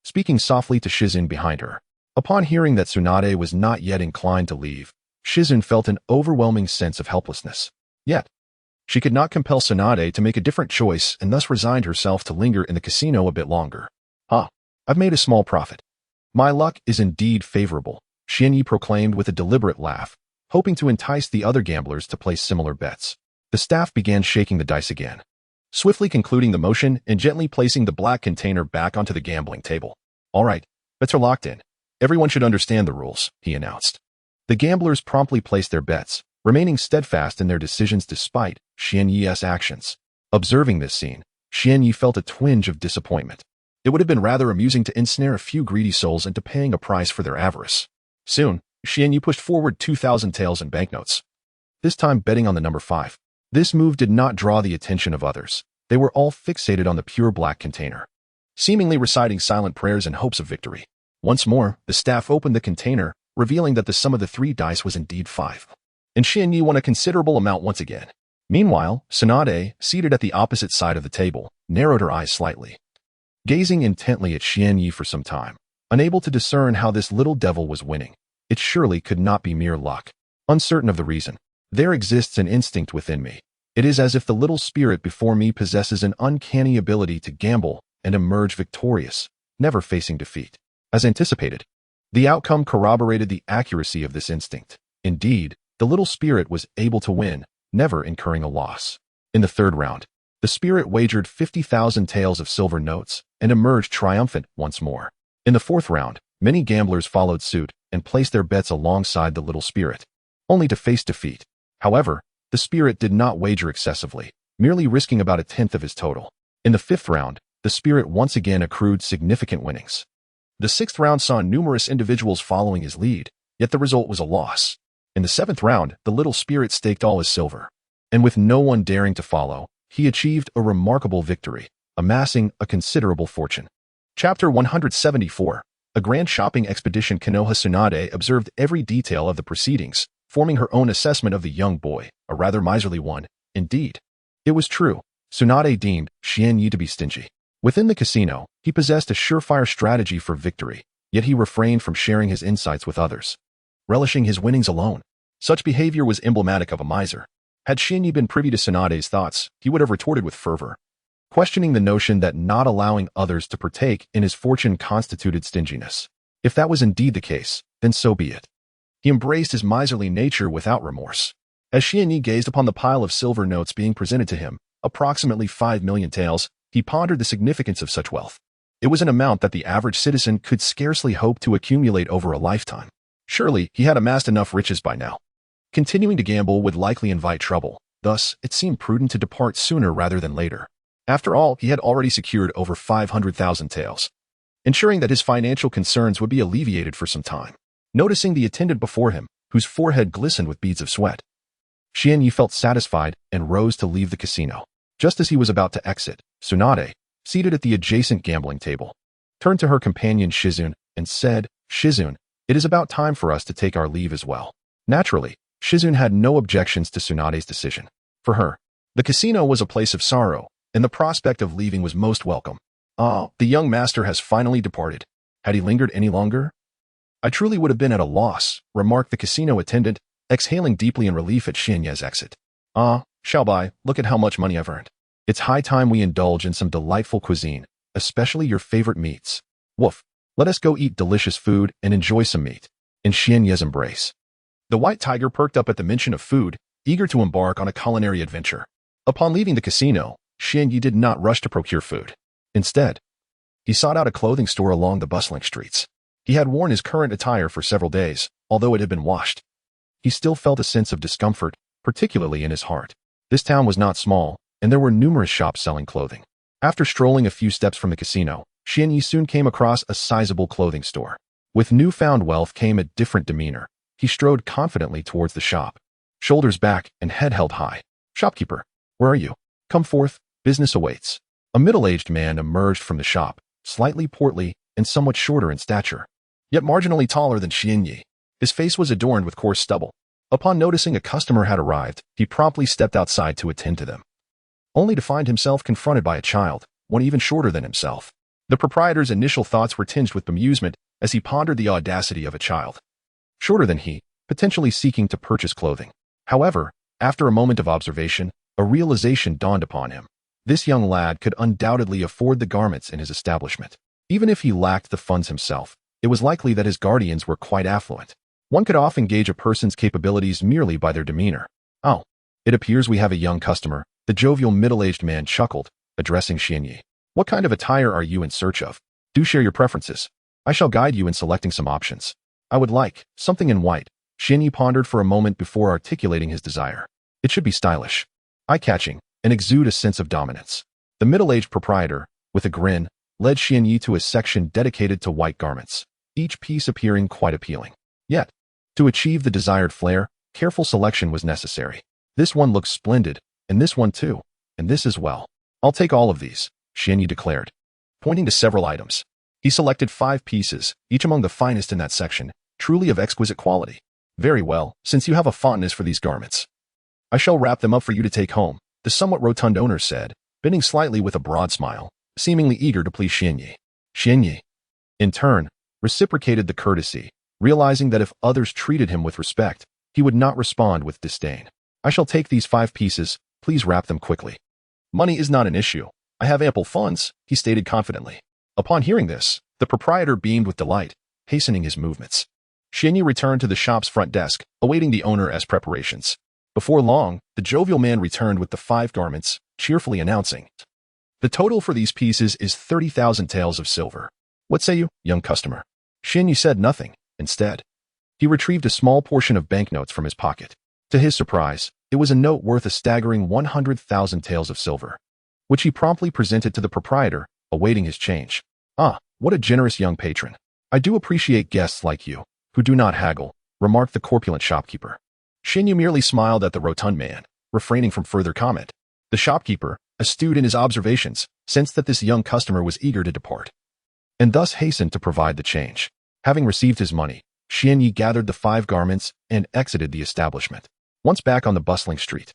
speaking softly to Shizen behind her. Upon hearing that Tsunade was not yet inclined to leave, Shizen felt an overwhelming sense of helplessness. Yet, she could not compel Tsunade to make a different choice and thus resigned herself to linger in the casino a bit longer. I've made a small profit. My luck is indeed favorable, Xianyi proclaimed with a deliberate laugh, hoping to entice the other gamblers to place similar bets. The staff began shaking the dice again, swiftly concluding the motion and gently placing the black container back onto the gambling table. All right, bets are locked in. Everyone should understand the rules, he announced. The gamblers promptly placed their bets, remaining steadfast in their decisions despite Xianyi's actions. Observing this scene, Xianyi felt a twinge of disappointment. It would have been rather amusing to ensnare a few greedy souls into paying a price for their avarice. Soon, Xianyi pushed forward 2,000 taels in banknotes, this time betting on the number 5. This move did not draw the attention of others. They were all fixated on the pure black container, seemingly reciting silent prayers in hopes of victory. Once more, the staff opened the container, revealing that the sum of the 3 dice was indeed 5. And Xianyi won a considerable amount once again. Meanwhile, Tsunade, seated at the opposite side of the table, narrowed her eyes slightly, gazing intently at Xianyi for some time, unable to discern how this little devil was winning. It surely could not be mere luck. Uncertain of the reason, there exists an instinct within me. It is as if the little spirit before me possesses an uncanny ability to gamble and emerge victorious, never facing defeat. As anticipated, the outcome corroborated the accuracy of this instinct. Indeed, the little spirit was able to win, never incurring a loss. In the 3rd round, the spirit wagered 50,000 taels of silver notes and emerged triumphant once more. In the 4th round, many gamblers followed suit and placed their bets alongside the little spirit, only to face defeat. However, the spirit did not wager excessively, merely risking about 1/10 of his total. In the 5th round, the spirit once again accrued significant winnings. The 6th round saw numerous individuals following his lead, yet the result was a loss. In the 7th round, the little spirit staked all his silver, and with no one daring to follow, he achieved a remarkable victory, amassing a considerable fortune. Chapter 174. A grand shopping expedition. Konoha Tsunade observed every detail of the proceedings, forming her own assessment of the young boy, a rather miserly one, indeed. It was true. Tsunade deemed Xianyi to be stingy. Within the casino, he possessed a surefire strategy for victory, yet he refrained from sharing his insights with others, relishing his winnings alone. Such behavior was emblematic of a miser. Had Xianyi been privy to Tsunade's thoughts, he would have retorted with fervor, questioning the notion that not allowing others to partake in his fortune constituted stinginess. If that was indeed the case, then so be it. He embraced his miserly nature without remorse. As Xianyi gazed upon the pile of silver notes being presented to him, approximately 5 million taels. He pondered the significance of such wealth. It was an amount that the average citizen could scarcely hope to accumulate over a lifetime. Surely, he had amassed enough riches by now. Continuing to gamble would likely invite trouble. Thus, it seemed prudent to depart sooner rather than later. After all, he had already secured over 500,000 taels, ensuring that his financial concerns would be alleviated for some time. Noticing the attendant before him, whose forehead glistened with beads of sweat, Xianyi felt satisfied and rose to leave the casino. Just as he was about to exit, Tsunade, seated at the adjacent gambling table, turned to her companion Shizune and said, "Shizune, it is about time for us to take our leave as well." Naturally, Shizune had no objections to Tsunade's decision. For her, the casino was a place of sorrow, and the prospect of leaving was most welcome. "Ah, the young master has finally departed. Had he lingered any longer? I truly would have been at a loss," remarked the casino attendant, exhaling deeply in relief at Xianyi's exit. "Ah, Xiaobai, look at how much money I've earned. It's high time we indulge in some delightful cuisine, especially your favorite meats. Woof, let us go eat delicious food and enjoy some meat." In Xianyi's embrace, the white tiger perked up at the mention of food, eager to embark on a culinary adventure. Upon leaving the casino, Xianyi did not rush to procure food. Instead, he sought out a clothing store along the bustling streets. He had worn his current attire for several days, although it had been washed. He still felt a sense of discomfort, particularly in his heart. This town was not small, and there were numerous shops selling clothing. After strolling a few steps from the casino, Xianyi soon came across a sizable clothing store. With newfound wealth came a different demeanor. He strode confidently towards the shop, shoulders back and head held high. "Shopkeeper, where are you? Come forth, business awaits." A middle-aged man emerged from the shop, slightly portly and somewhat shorter in stature, yet marginally taller than Xianyi. His face was adorned with coarse stubble. Upon noticing a customer had arrived, he promptly stepped outside to attend to them, only to find himself confronted by a child, one even shorter than himself. The proprietor's initial thoughts were tinged with bemusement as he pondered the audacity of a child, shorter than he, potentially seeking to purchase clothing. However, after a moment of observation, a realization dawned upon him. This young lad could undoubtedly afford the garments in his establishment. Even if he lacked the funds himself, it was likely that his guardians were quite affluent. One could often gauge a person's capabilities merely by their demeanor. "Oh, it appears we have a young customer," the jovial middle-aged man chuckled, addressing Xianyi. "What kind of attire are you in search of? Do share your preferences. I shall guide you in selecting some options." "I would like something in white." Xianyi pondered for a moment before articulating his desire. "It should be stylish, eye-catching, and exude a sense of dominance." The middle-aged proprietor, with a grin, led Xianyi to a section dedicated to white garments, each piece appearing quite appealing. Yet, to achieve the desired flair, careful selection was necessary. "This one looks splendid, and this one too, and this as well. I'll take all of these," Xianyi declared, pointing to several items. He selected 5 pieces, each among the finest in that section, truly of exquisite quality. "Very well, since you have a fondness for these garments, I shall wrap them up for you to take home," the somewhat rotund owner said, bending slightly with a broad smile, seemingly eager to please Xianyi. Xianyi, in turn, reciprocated the courtesy, realizing that if others treated him with respect, he would not respond with disdain. "I shall take these 5 pieces, please wrap them quickly." "Money is not an issue. I have ample funds," he stated confidently. Upon hearing this, the proprietor beamed with delight, hastening his movements. Xianyi returned to the shop's front desk, awaiting the owner as preparations. Before long, the jovial man returned with the 5 garments, cheerfully announcing, "The total for these pieces is 30,000 taels of silver. What say you, young customer?" Xianyi said nothing. Instead, he retrieved a small portion of banknotes from his pocket. To his surprise, it was a note worth a staggering 100,000 taels of silver, which he promptly presented to the proprietor, awaiting his change. "Ah, what a generous young patron. I do appreciate guests like you, who do not haggle," remarked the corpulent shopkeeper. Xianyi merely smiled at the rotund man, refraining from further comment. The shopkeeper, astute in his observations, sensed that this young customer was eager to depart, and thus hastened to provide the change. Having received his money, Xianyi gathered the 5 garments and exited the establishment. Once back on the bustling street,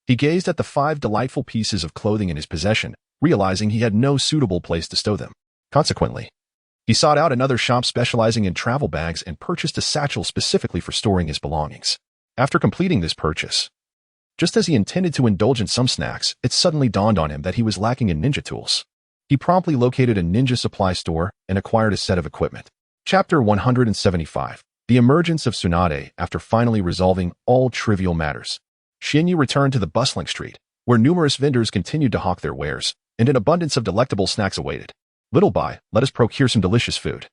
he gazed at the 5 delightful pieces of clothing in his possession, realizing he had no suitable place to stow them. Consequently, he sought out another shop specializing in travel bags and purchased a satchel specifically for storing his belongings. After completing this purchase, just as he intended to indulge in some snacks, it suddenly dawned on him that he was lacking in ninja tools. He promptly located a ninja supply store and acquired a set of equipment. Chapter 175. The emergence of Tsunade after finally resolving all trivial matters. Xianyi returned to the bustling street, where numerous vendors continued to hawk their wares, and an abundance of delectable snacks awaited. Little by, let us procure some delicious food.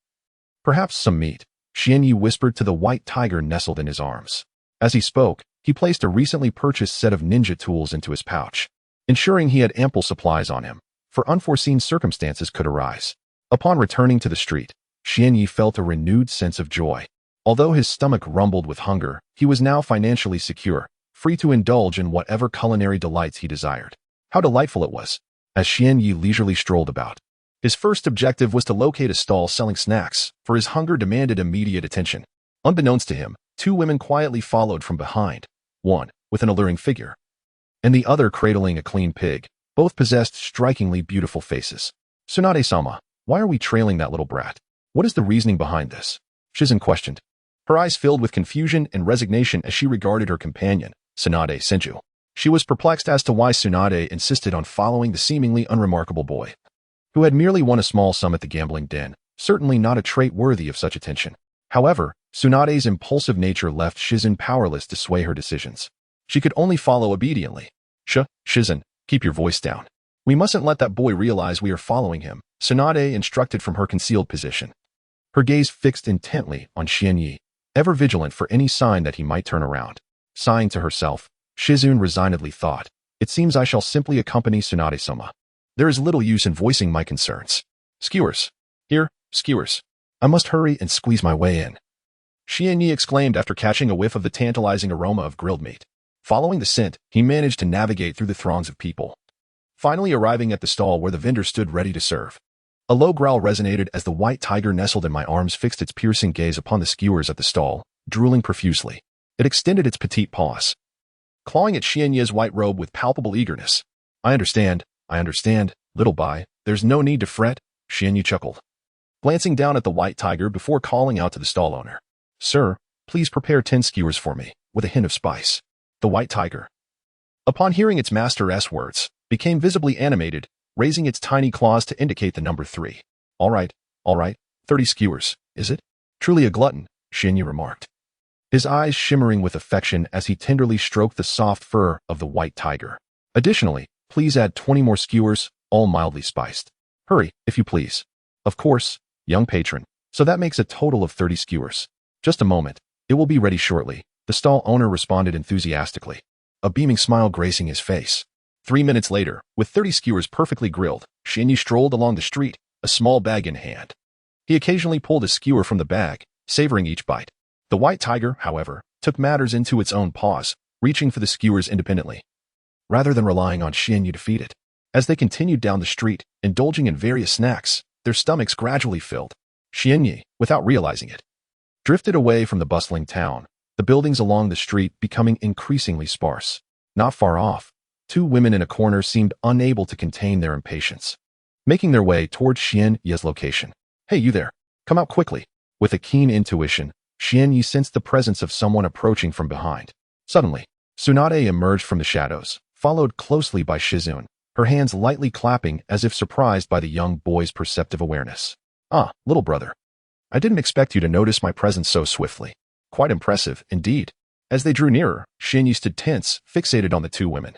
Perhaps some meat, Xianyi whispered to the white tiger nestled in his arms. As he spoke, he placed a recently purchased set of ninja tools into his pouch, ensuring he had ample supplies on him, for unforeseen circumstances could arise. Upon returning to the street, Xianyi felt a renewed sense of joy. Although his stomach rumbled with hunger, he was now financially secure, free to indulge in whatever culinary delights he desired. How delightful it was, as Xianyi leisurely strolled about. His first objective was to locate a stall selling snacks, for his hunger demanded immediate attention. Unbeknownst to him, two women quietly followed from behind, one with an alluring figure, and the other cradling a clean pig. Both possessed strikingly beautiful faces. Tsunade-sama, why are we trailing that little brat? What is the reasoning behind this? Shizen questioned. Her eyes filled with confusion and resignation as she regarded her companion, Tsunade Senju. She was perplexed as to why Tsunade insisted on following the seemingly unremarkable boy, who had merely won a small sum at the gambling den, certainly not a trait worthy of such attention. However, Tsunade's impulsive nature left Shizen powerless to sway her decisions. She could only follow obediently. Shizen, keep your voice down. We mustn't let that boy realize we are following him, Tsunade instructed from her concealed position. Her gaze fixed intently on Xianyi, ever vigilant for any sign that he might turn around. Sighing to herself, Shizun resignedly thought, it seems I shall simply accompany Tsunade-sama. There is little use in voicing my concerns. Skewers. Here, skewers. I must hurry and squeeze my way in. Xianyi exclaimed after catching a whiff of the tantalizing aroma of grilled meat. Following the scent, he managed to navigate through the throngs of people, finally arriving at the stall where the vendor stood ready to serve. A low growl resonated as the white tiger nestled in my arms fixed its piercing gaze upon the skewers at the stall, drooling profusely. It extended its petite paws, clawing at Xianyi's white robe with palpable eagerness. I understand, little bai. There's no need to fret, Xianyi chuckled, glancing down at the white tiger before calling out to the stall owner. Sir, please prepare 10 skewers for me, with a hint of spice. The white tiger, upon hearing its master's words, became visibly animated, raising its tiny claws to indicate the number 3. All right, 30 skewers, is it? Truly a glutton, Xianyi remarked, his eyes shimmering with affection as he tenderly stroked the soft fur of the white tiger. Additionally, please add 20 more skewers, all mildly spiced. Hurry, if you please. Of course, young patron. So that makes a total of 30 skewers. Just a moment. It will be ready shortly, the stall owner responded enthusiastically, a beaming smile gracing his face. 3 minutes later, with 30 skewers perfectly grilled, Xianyi strolled along the street, a small bag in hand. He occasionally pulled a skewer from the bag, savoring each bite. The white tiger, however, took matters into its own paws, reaching for the skewers independently, rather than relying on Xianyi to feed it. As they continued down the street, indulging in various snacks, their stomachs gradually filled. Xianyi, without realizing it, drifted away from the bustling town, the buildings along the street becoming increasingly sparse. Not far off, two women in a corner seemed unable to contain their impatience, making their way towards Xianyi's location. Hey, you there. Come out quickly. With a keen intuition, Xianyi sensed the presence of someone approaching from behind. Suddenly, Tsunade emerged from the shadows, followed closely by Shizun, her hands lightly clapping as if surprised by the young boy's perceptive awareness. Ah, little brother. I didn't expect you to notice my presence so swiftly. Quite impressive, indeed. As they drew nearer, Xianyi stood tense, fixated on the two women,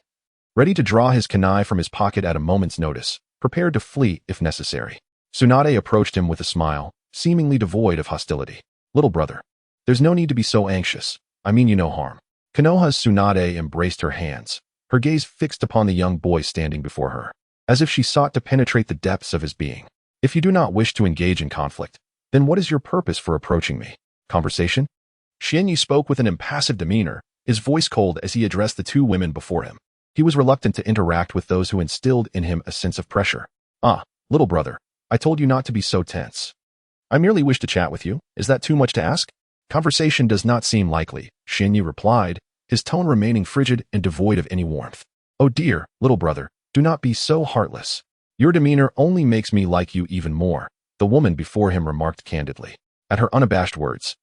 ready to draw his kunai from his pocket at a moment's notice, prepared to flee if necessary. Tsunade approached him with a smile, seemingly devoid of hostility. Little brother, there's no need to be so anxious. I mean you no harm. Konoha's Tsunade embraced her hands, her gaze fixed upon the young boy standing before her, as if she sought to penetrate the depths of his being. If you do not wish to engage in conflict, then what is your purpose for approaching me? Conversation? Xianyi spoke with an impassive demeanor, his voice cold as he addressed the two women before him. He was reluctant to interact with those who instilled in him a sense of pressure. Ah, little brother, I told you not to be so tense. I merely wish to chat with you. Is that too much to ask? Conversation does not seem likely, Xianyi replied, his tone remaining frigid and devoid of any warmth. Oh dear, little brother, do not be so heartless. Your demeanor only makes me like you even more, the woman before him remarked candidly. At her unabashed words,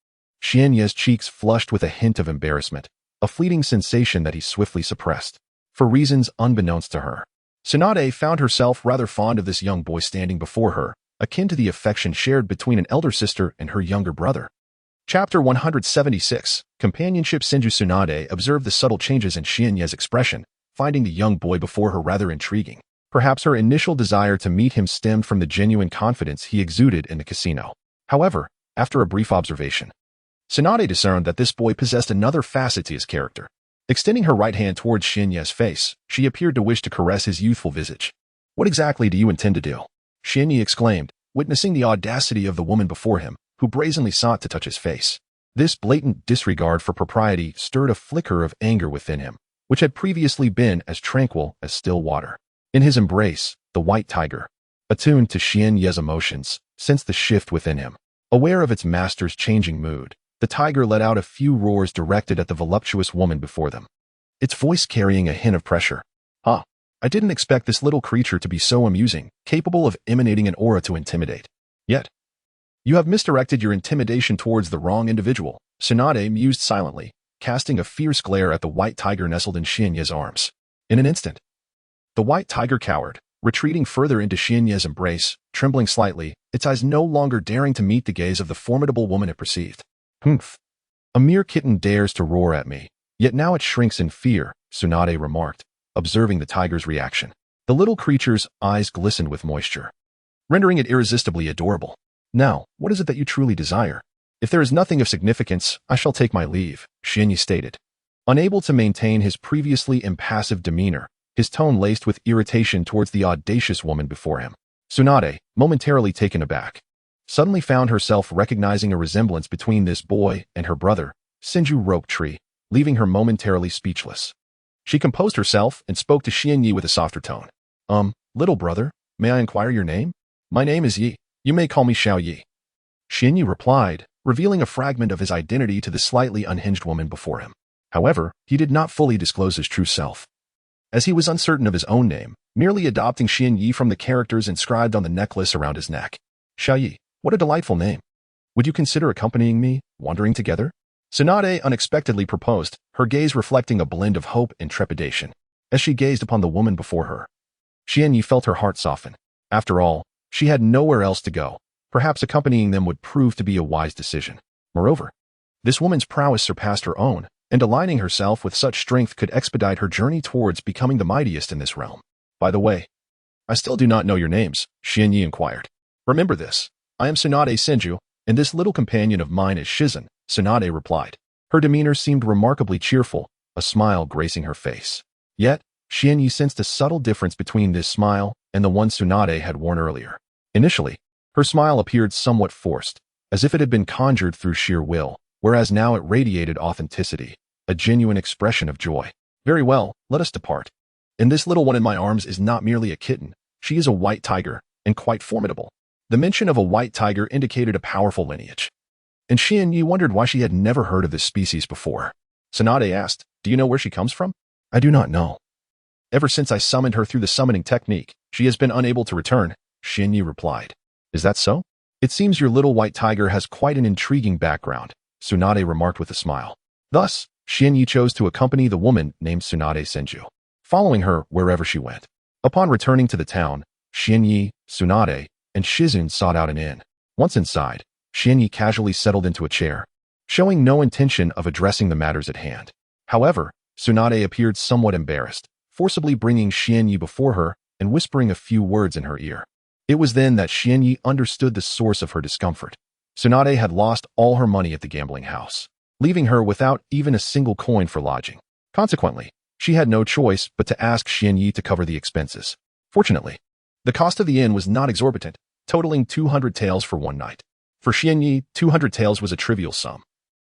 Xianyi's cheeks flushed with a hint of embarrassment, a fleeting sensation that he swiftly suppressed, for reasons unbeknownst to her. Tsunade found herself rather fond of this young boy standing before her, akin to the affection shared between an elder sister and her younger brother. Chapter 176, Companionship. Senju Tsunade observed the subtle changes in Xianyi's expression, finding the young boy before her rather intriguing. Perhaps her initial desire to meet him stemmed from the genuine confidence he exuded in the casino. However, after a brief observation, Tsunade discerned that this boy possessed another facet to his character. Extending her right hand towards Shinye's face, she appeared to wish to caress his youthful visage. "What exactly do you intend to do?" Shinye exclaimed, witnessing the audacity of the woman before him, who brazenly sought to touch his face. This blatant disregard for propriety stirred a flicker of anger within him, which had previously been as tranquil as still water. In his embrace, the white tiger, attuned to Shinye's emotions, sensed the shift within him. Aware of its master's changing mood, the tiger let out a few roars directed at the voluptuous woman before them, its voice carrying a hint of pressure. "Ah, I didn't expect this little creature to be so amusing, capable of emanating an aura to intimidate. Yet, you have misdirected your intimidation towards the wrong individual," Tsunade mused silently, casting a fierce glare at the white tiger nestled in Shinye's arms. In an instant, the white tiger cowered, retreating further into Shinye's embrace, trembling slightly, its eyes no longer daring to meet the gaze of the formidable woman it perceived. "Humph. A mere kitten dares to roar at me, yet now it shrinks in fear," Tsunade remarked, observing the tiger's reaction. The little creature's eyes glistened with moisture, rendering it irresistibly adorable. "Now, what is it that you truly desire?" "If there is nothing of significance, I shall take my leave," Shinye stated. Unable to maintain his previously impassive demeanor, his tone laced with irritation towards the audacious woman before him. Tsunade, momentarily taken aback, suddenly found herself recognizing a resemblance between this boy and her brother, Senju Rope Tree, leaving her momentarily speechless. She composed herself and spoke to Shinye with a softer tone. Little brother, may I inquire your name?" "My name is Yi. You may call me Xiao Yi." Shinye replied, revealing a fragment of his identity to the slightly unhinged woman before him. However, he did not fully disclose his true self, as he was uncertain of his own name, merely adopting Shinye from the characters inscribed on the necklace around his neck. "Xiao Yi, what a delightful name. Would you consider accompanying me, wandering together?" Tsunade unexpectedly proposed, her gaze reflecting a blend of hope and trepidation. As she gazed upon the woman before her, Shinye felt her heart soften. After all, she had nowhere else to go. Perhaps accompanying them would prove to be a wise decision. Moreover, this woman's prowess surpassed her own, and aligning herself with such strength could expedite her journey towards becoming the mightiest in this realm. "By the way, I still do not know your names," Shinye inquired. "Remember this. I am Tsunade Senju, and this little companion of mine is Shizen," Tsunade replied. Her demeanor seemed remarkably cheerful, a smile gracing her face. Yet, Shinye sensed a subtle difference between this smile and the one Tsunade had worn earlier. Initially, her smile appeared somewhat forced, as if it had been conjured through sheer will, whereas now it radiated authenticity, a genuine expression of joy. "Very well, let us depart. And this little one in my arms is not merely a kitten, she is a white tiger, and quite formidable." The mention of a white tiger indicated a powerful lineage, and Shinye wondered why she had never heard of this species before. Tsunade asked, "Do you know where she comes from?" "I do not know. Ever since I summoned her through the summoning technique, she has been unable to return," Shinye replied. "Is that so? It seems your little white tiger has quite an intriguing background," Tsunade remarked with a smile. Thus, Shinye chose to accompany the woman named Tsunade Senju, following her wherever she went. Upon returning to the town, Shinye, Tsunade, and Shizun sought out an inn. Once inside, Shinye casually settled into a chair, showing no intention of addressing the matters at hand. However, Tsunade appeared somewhat embarrassed, forcibly bringing Shinye before her and whispering a few words in her ear. It was then that Shinye understood the source of her discomfort. Tsunade had lost all her money at the gambling house, leaving her without even a single coin for lodging. Consequently, she had no choice but to ask Shinye to cover the expenses. Fortunately, the cost of the inn was not exorbitant, totaling 200 taels for one night. For Shinye, 200 taels was a trivial sum.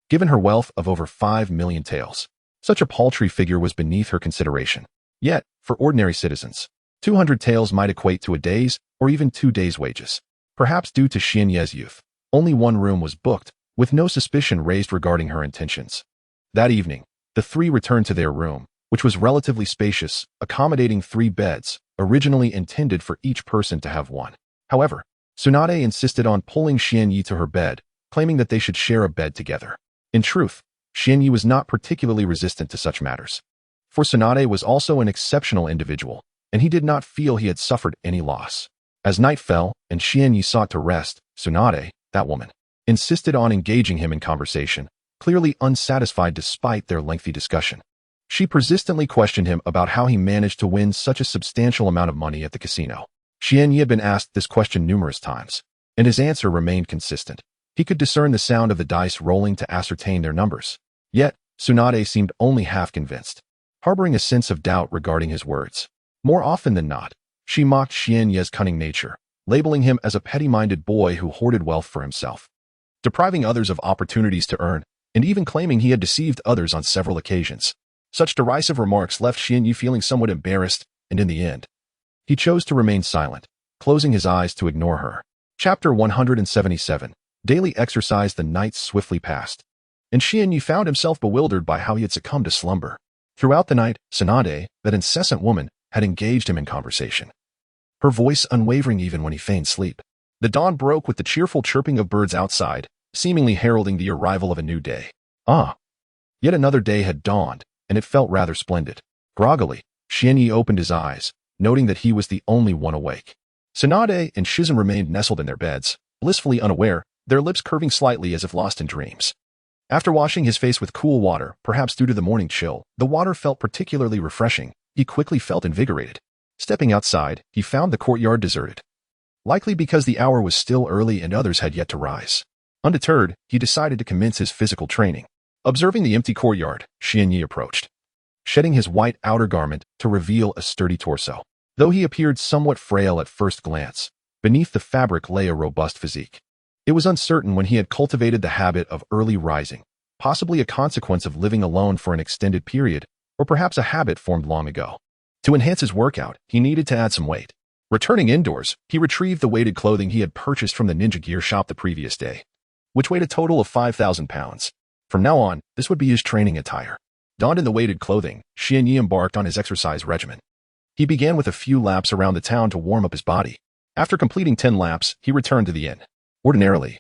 Given her wealth of over 5 million taels, such a paltry figure was beneath her consideration. Yet, for ordinary citizens, 200 taels might equate to a day's or even 2 days' wages. Perhaps due to Shinye's youth, only one room was booked, with no suspicion raised regarding her intentions. That evening, the three returned to their room, which was relatively spacious, accommodating 3 beds, originally intended for each person to have one. However, Tsunade insisted on pulling Shinye to her bed, claiming that they should share a bed together. In truth, Shinye was not particularly resistant to such matters. For Tsunade was also an exceptional individual, and he did not feel he had suffered any loss. As night fell and Shinye sought to rest, Tsunade, that woman, insisted on engaging him in conversation, clearly unsatisfied despite their lengthy discussion. She persistently questioned him about how he managed to win such a substantial amount of money at the casino. Xianyi had been asked this question numerous times, and his answer remained consistent. He could discern the sound of the dice rolling to ascertain their numbers. Yet, Tsunade seemed only half convinced, harboring a sense of doubt regarding his words. More often than not, she mocked Xianyi's cunning nature, labeling him as a petty-minded boy who hoarded wealth for himself, depriving others of opportunities to earn, and even claiming he had deceived others on several occasions. Such derisive remarks left Xianyi feeling somewhat embarrassed, and in the end, he chose to remain silent, closing his eyes to ignore her. Chapter 177. Daily exercise. The nights swiftly passed, and Xianyi found himself bewildered by how he had succumbed to slumber. Throughout the night, Tsunade, that incessant woman, had engaged him in conversation, her voice unwavering even when he feigned sleep. The dawn broke with the cheerful chirping of birds outside, seemingly heralding the arrival of a new day. Yet another day had dawned, and it felt rather splendid. Groggily, Xianyi opened his eyes, noting that he was the only one awake. Tsunade and Shizen remained nestled in their beds, blissfully unaware, their lips curving slightly as if lost in dreams. After washing his face with cool water, perhaps due to the morning chill, the water felt particularly refreshing. He quickly felt invigorated. Stepping outside, he found the courtyard deserted, likely because the hour was still early and others had yet to rise. Undeterred, he decided to commence his physical training. Observing the empty courtyard, Xianyi approached, shedding his white outer garment to reveal a sturdy torso. Though he appeared somewhat frail at first glance, beneath the fabric lay a robust physique. It was uncertain when he had cultivated the habit of early rising, possibly a consequence of living alone for an extended period, or perhaps a habit formed long ago. To enhance his workout, he needed to add some weight. Returning indoors, he retrieved the weighted clothing he had purchased from the ninja gear shop the previous day, which weighed a total of 5,000 pounds. From now on, this would be his training attire. Donned in the weighted clothing, Xianyi embarked on his exercise regimen. He began with a few laps around the town to warm up his body. After completing 10 laps, he returned to the inn. Ordinarily,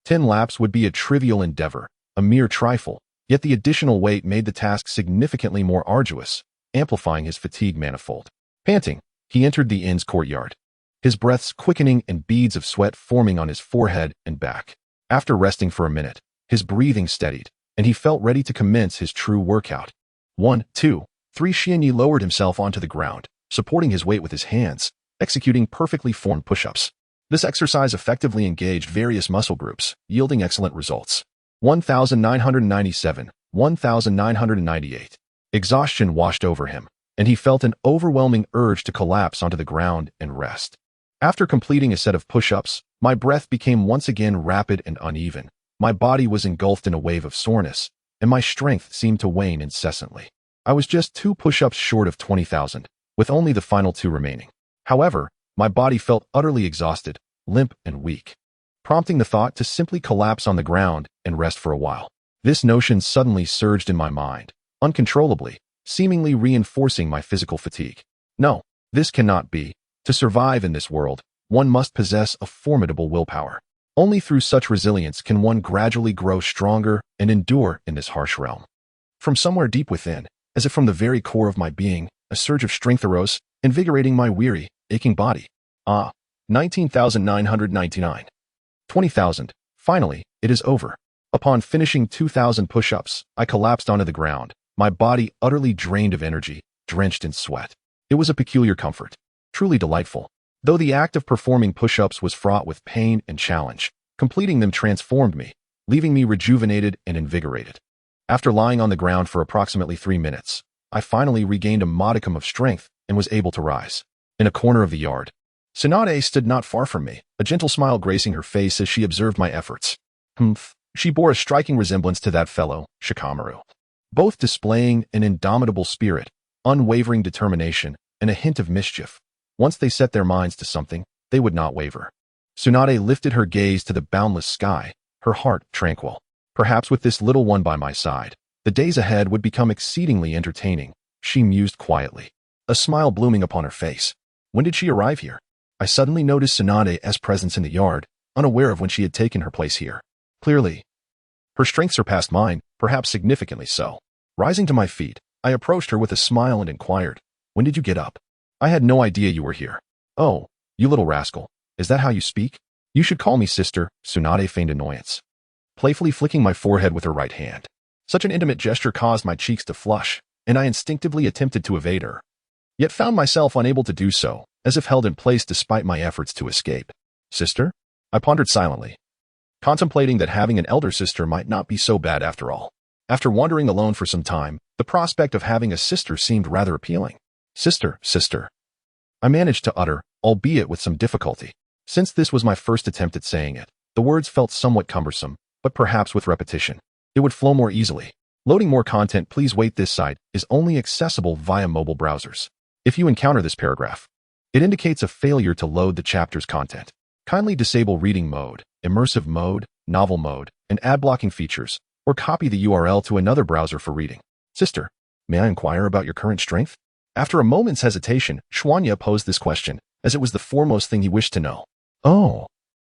10 laps would be a trivial endeavor, a mere trifle, yet the additional weight made the task significantly more arduous, amplifying his fatigue manifold. Panting, he entered the inn's courtyard, his breaths quickening and beads of sweat forming on his forehead and back. After resting for a minute, his breathing steadied, and he felt ready to commence his true workout. 1, 2, 3. Xianyi lowered himself onto the ground, supporting his weight with his hands, executing perfectly formed push-ups. This exercise effectively engaged various muscle groups, yielding excellent results. 1,997, 1,998. Exhaustion washed over him, and he felt an overwhelming urge to collapse onto the ground and rest. After completing a set of push-ups, my breath became once again rapid and uneven. My body was engulfed in a wave of soreness, and my strength seemed to wane incessantly. I was just 2 push-ups short of 20,000, with only the final 2 remaining. However, my body felt utterly exhausted, limp and weak, prompting the thought to simply collapse on the ground and rest for a while. This notion suddenly surged in my mind, uncontrollably, seemingly reinforcing my physical fatigue. No, this cannot be. To survive in this world, one must possess a formidable willpower. Only through such resilience can one gradually grow stronger and endure in this harsh realm. From somewhere deep within, as if from the very core of my being, a surge of strength arose, invigorating my weary, aching body. 19,999. 20,000. Finally, it is over. Upon finishing 2,000 push-ups, I collapsed onto the ground, my body utterly drained of energy, drenched in sweat. It was a peculiar comfort, truly delightful. Though the act of performing push-ups was fraught with pain and challenge, completing them transformed me, leaving me rejuvenated and invigorated. After lying on the ground for approximately 3 minutes, I finally regained a modicum of strength and was able to rise. In a corner of the yard, Tsunade stood not far from me, a gentle smile gracing her face as she observed my efforts. She bore a striking resemblance to that fellow, Shikamaru, both displaying an indomitable spirit, unwavering determination, and a hint of mischief. Once they set their minds to something, they would not waver. Tsunade lifted her gaze to the boundless sky, her heart tranquil. Perhaps with this little one by my side, the days ahead would become exceedingly entertaining, she mused quietly, a smile blooming upon her face. When did she arrive here? I suddenly noticed Tsunade's presence in the yard, unaware of when she had taken her place here. Clearly, her strength surpassed mine, perhaps significantly so. Rising to my feet, I approached her with a smile and inquired, "When did you get up? I had no idea you were here." "Oh, you little rascal. Is that how you speak? You should call me sister." Tsunade feigned annoyance, playfully flicking my forehead with her right hand. Such an intimate gesture caused my cheeks to flush, and I instinctively attempted to evade her, yet found myself unable to do so, as if held in place despite my efforts to escape. Sister? I pondered silently, contemplating that having an elder sister might not be so bad after all. After wandering alone for some time, the prospect of having a sister seemed rather appealing. Sister, sister. I managed to utter, albeit with some difficulty. Since this was my first attempt at saying it, the words felt somewhat cumbersome, but perhaps with repetition, it would flow more easily. Loading more content. Please wait. This site is only accessible via mobile browsers. If you encounter this paragraph, it indicates a failure to load the chapter's content. Kindly disable reading mode, immersive mode, novel mode, and ad blocking features, or copy the URL to another browser for reading. Sister, may I inquire about your current strength? After a moment's hesitation, Xuanya posed this question, as it was the foremost thing he wished to know. Oh,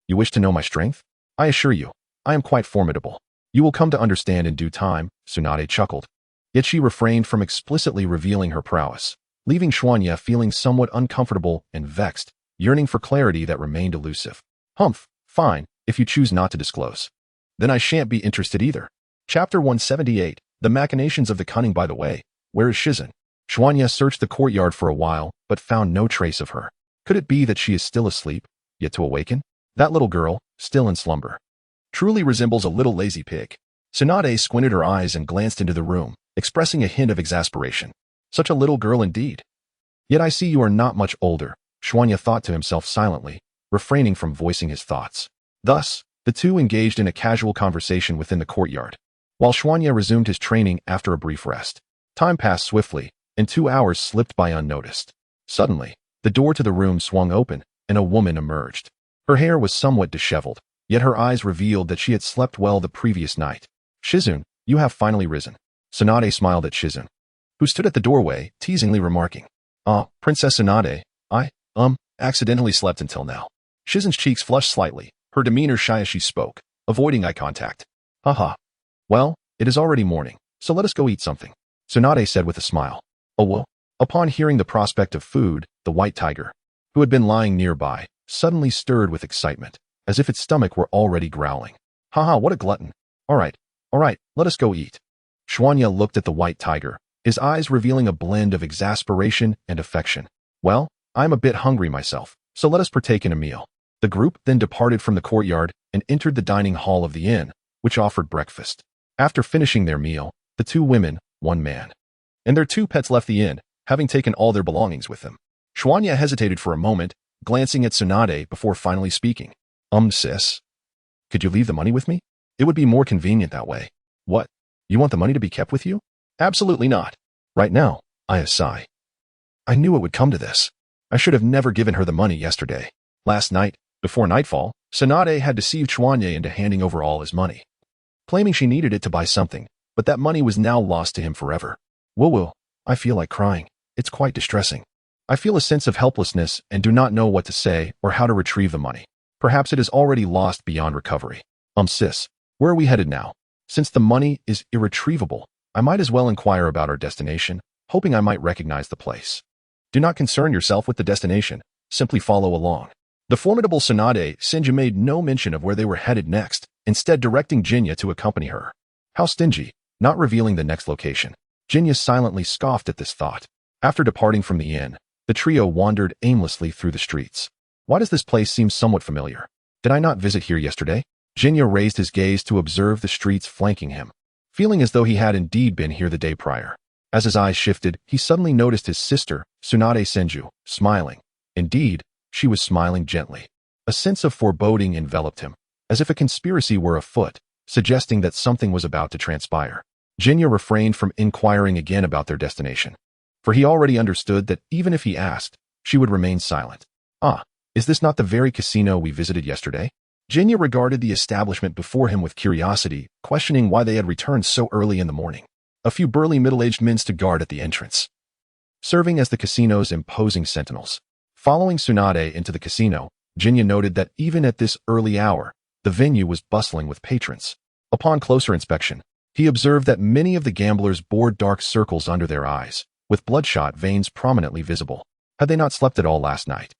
you wish to know my strength? I assure you, I am quite formidable. You will come to understand in due time, Tsunade chuckled. Yet she refrained from explicitly revealing her prowess, leaving Xuanya feeling somewhat uncomfortable and vexed, yearning for clarity that remained elusive. Humph, fine, if you choose not to disclose. Then I shan't be interested either. Chapter 178, The Machinations of the Cunning. By the way, where is Shizen? Xuanya searched the courtyard for a while, but found no trace of her. Could it be that she is still asleep, yet to awaken? That little girl, still in slumber, truly resembles a little lazy pig. Tsunade squinted her eyes and glanced into the room, expressing a hint of exasperation. Such a little girl indeed. Yet I see you are not much older, Xuanya thought to himself silently, refraining from voicing his thoughts. Thus, the two engaged in a casual conversation within the courtyard, while Xuanya resumed his training after a brief rest. Time passed swiftly, and 2 hours slipped by unnoticed. Suddenly, the door to the room swung open, and a woman emerged. Her hair was somewhat disheveled, yet her eyes revealed that she had slept well the previous night. Shizune, you have finally risen. Tsunade smiled at Shizune, who stood at the doorway, teasingly remarking, Ah, Princess Tsunade, I, accidentally slept until now. Shizune's cheeks flushed slightly, her demeanor shy as she spoke, avoiding eye contact. Haha. Well, it is already morning, so let us go eat something, Tsunade said with a smile. Oh well. Upon hearing the prospect of food, the white tiger, who had been lying nearby, suddenly stirred with excitement, as if its stomach were already growling. Haha, what a glutton. All right, let us go eat. Xuanya looked at the white tiger, his eyes revealing a blend of exasperation and affection. Well, I'm a bit hungry myself, so let us partake in a meal. The group then departed from the courtyard and entered the dining hall of the inn, which offered breakfast. After finishing their meal, the 2 women, 1 man, and their 2 pets left the inn, having taken all their belongings with them. Xuanya hesitated for a moment, glancing at Tsunade before finally speaking. Sis, could you leave the money with me? It would be more convenient that way. What? You want the money to be kept with you? Absolutely not. Right now, I sigh. I knew it would come to this. I should have never given her the money yesterday. Last night, before nightfall, Tsunade had deceived Xuanya into handing over all his money, claiming she needed it to buy something, but that money was now lost to him forever. Woo, I feel like crying. It's quite distressing. I feel a sense of helplessness and do not know what to say or how to retrieve the money. Perhaps it is already lost beyond recovery. Sis, where are we headed now? Since the money is irretrievable, I might as well inquire about our destination, hoping I might recognize the place. Do not concern yourself with the destination, simply follow along. The formidable Tsunade Senju made no mention of where they were headed next, instead directing Jinya to accompany her. How stingy, not revealing the next location. Jinya silently scoffed at this thought. After departing from the inn, the trio wandered aimlessly through the streets. Why does this place seem somewhat familiar? Did I not visit here yesterday? Jinya raised his gaze to observe the streets flanking him, feeling as though he had indeed been here the day prior. As his eyes shifted, he suddenly noticed his sister, Tsunade Senju, smiling. Indeed, she was smiling gently. A sense of foreboding enveloped him, as if a conspiracy were afoot, suggesting that something was about to transpire. Jinya refrained from inquiring again about their destination, for he already understood that even if he asked, she would remain silent. Ah, is this not the very casino we visited yesterday? Jinya regarded the establishment before him with curiosity, questioning why they had returned so early in the morning. A few burly middle-aged men stood guard at the entrance, serving as the casino's imposing sentinels. Following Tsunade into the casino, Jinya noted that even at this early hour, the venue was bustling with patrons. Upon closer inspection, he observed that many of the gamblers bore dark circles under their eyes, with bloodshot veins prominently visible. Had they not slept at all last night?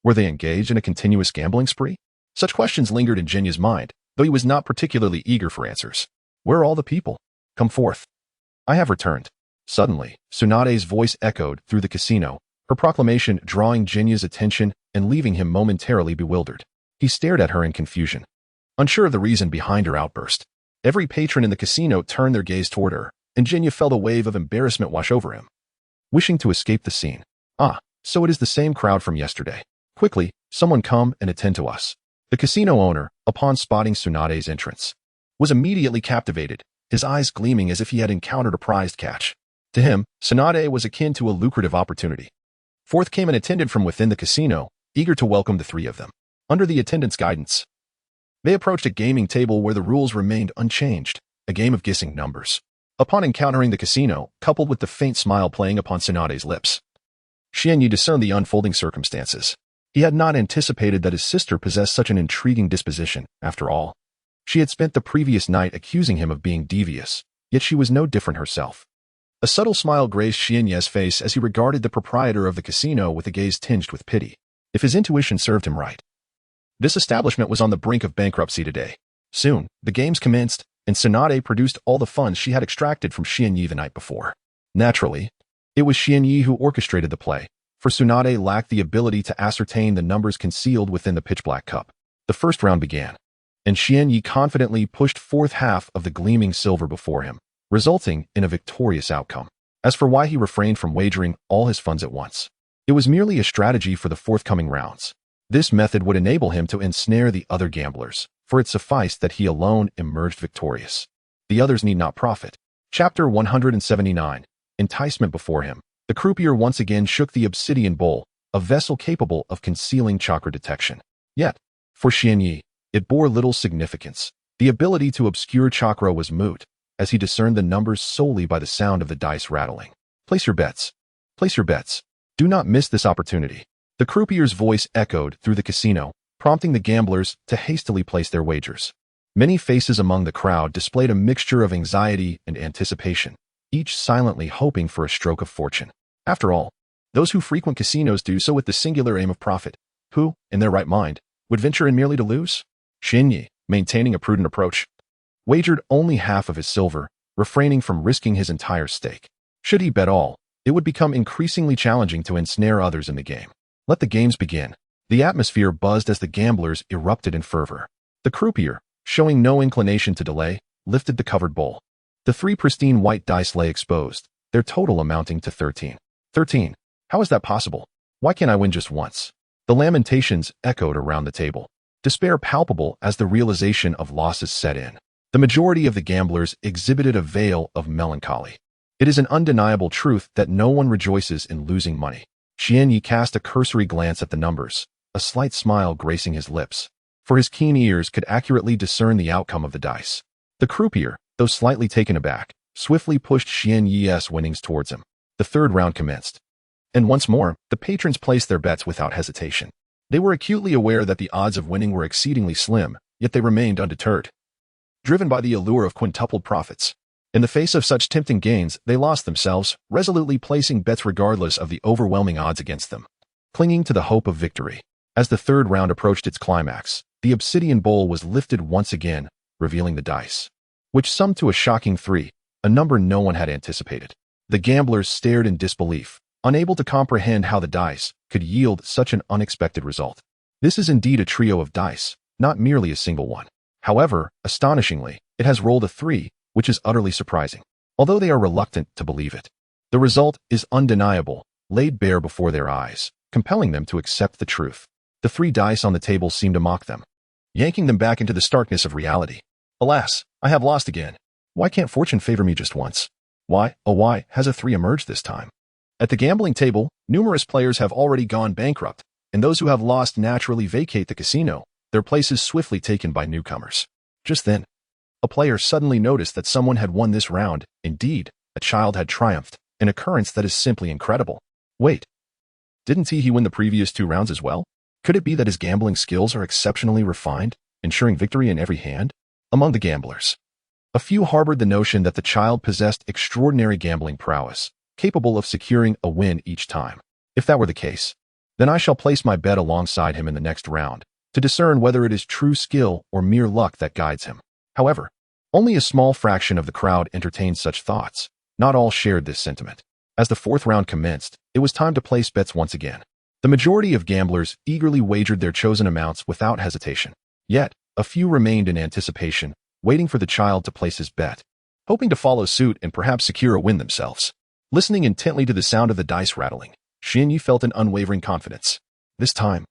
Were they engaged in a continuous gambling spree? Such questions lingered in Jinya's mind, though he was not particularly eager for answers. Where are all the people? Come forth. I have returned. Suddenly, Tsunade's voice echoed through the casino, her proclamation drawing Jinya's attention and leaving him momentarily bewildered. He stared at her in confusion, unsure of the reason behind her outburst. Every patron in the casino turned their gaze toward her, and Jinya felt a wave of embarrassment wash over him. Wishing to escape the scene. Ah, so it is the same crowd from yesterday. Quickly, someone come and attend to us. The casino owner, upon spotting Tsunade's entrance, was immediately captivated, his eyes gleaming as if he had encountered a prized catch. To him, Tsunade was akin to a lucrative opportunity. Forth came an attendant from within the casino, eager to welcome the three of them. Under the attendant's guidance, they approached a gaming table where the rules remained unchanged, a game of guessing numbers. Upon encountering the casino, coupled with the faint smile playing upon Tsunade's lips, Xianyi discerned the unfolding circumstances. He had not anticipated that his sister possessed such an intriguing disposition, after all. She had spent the previous night accusing him of being devious, yet she was no different herself. A subtle smile graced Xianyi's face as he regarded the proprietor of the casino with a gaze tinged with pity. If his intuition served him right, this establishment was on the brink of bankruptcy today. Soon, the games commenced, and Tsunade produced all the funds she had extracted from Xianyi the night before. Naturally, it was Xianyi who orchestrated the play, for Tsunade lacked the ability to ascertain the numbers concealed within the pitch-black cup. The first round began, and Xianyi confidently pushed forth half of the gleaming silver before him, resulting in a victorious outcome. As for why he refrained from wagering all his funds at once, it was merely a strategy for the forthcoming rounds. This method would enable him to ensnare the other gamblers, for it sufficed that he alone emerged victorious. The others need not profit. Chapter 179. Enticement before him. The croupier once again shook the obsidian bowl, a vessel capable of concealing chakra detection. Yet, for Xianyi, it bore little significance. The ability to obscure chakra was moot, as he discerned the numbers solely by the sound of the dice rattling. Place your bets. Place your bets. Do not miss this opportunity. The croupier's voice echoed through the casino, prompting the gamblers to hastily place their wagers. Many faces among the crowd displayed a mixture of anxiety and anticipation, each silently hoping for a stroke of fortune. After all, those who frequent casinos do so with the singular aim of profit. Who, in their right mind, would venture in merely to lose? Xianyi, maintaining a prudent approach, wagered only half of his silver, refraining from risking his entire stake. Should he bet all, it would become increasingly challenging to ensnare others in the game. Let the games begin. The atmosphere buzzed as the gamblers erupted in fervor. The croupier, showing no inclination to delay, lifted the covered bowl. The three pristine white dice lay exposed, their total amounting to 13. 13. How is that possible? Why can't I win just once? The lamentations echoed around the table, despair palpable as the realization of losses set in. The majority of the gamblers exhibited a veil of melancholy. It is an undeniable truth that no one rejoices in losing money. Xianyi cast a cursory glance at the numbers, a slight smile gracing his lips, for his keen ears could accurately discern the outcome of the dice. The croupier, though slightly taken aback, swiftly pushed Xianyi's winnings towards him. The third round commenced, and once more, the patrons placed their bets without hesitation. They were acutely aware that the odds of winning were exceedingly slim, yet they remained undeterred. Driven by the allure of quintupled profits, in the face of such tempting gains, they lost themselves, resolutely placing bets regardless of the overwhelming odds against them, clinging to the hope of victory. As the third round approached its climax, the obsidian bowl was lifted once again, revealing the dice, which summed to a shocking 3, a number no one had anticipated. The gamblers stared in disbelief, unable to comprehend how the dice could yield such an unexpected result. This is indeed a trio of dice, not merely a single one. However, astonishingly, it has rolled a 3, which is utterly surprising. Although they are reluctant to believe it, the result is undeniable, laid bare before their eyes, compelling them to accept the truth. The 3 dice on the table seem to mock them, yanking them back into the starkness of reality. Alas, I have lost again. Why can't fortune favor me just once? Why, oh why, has a 3 emerged this time? At the gambling table, numerous players have already gone bankrupt, and those who have lost naturally vacate the casino, their places swiftly taken by newcomers. Just then, a player suddenly noticed that someone had won this round. Indeed, a child had triumphed, an occurrence that is simply incredible. Wait, didn't he win the previous 2 rounds as well? Could it be that his gambling skills are exceptionally refined, ensuring victory in every hand? Among the gamblers, a few harbored the notion that the child possessed extraordinary gambling prowess, capable of securing a win each time. If that were the case, then I shall place my bet alongside him in the next round, to discern whether it is true skill or mere luck that guides him. However, only a small fraction of the crowd entertained such thoughts, Not all shared this sentiment. As the fourth round commenced, it was time to place bets once again. The majority of gamblers eagerly wagered their chosen amounts without hesitation. Yet, a few remained in anticipation, waiting for the child to place his bet, hoping to follow suit and perhaps secure a win themselves. Listening intently to the sound of the dice rattling, Shinyi felt an unwavering confidence. This time,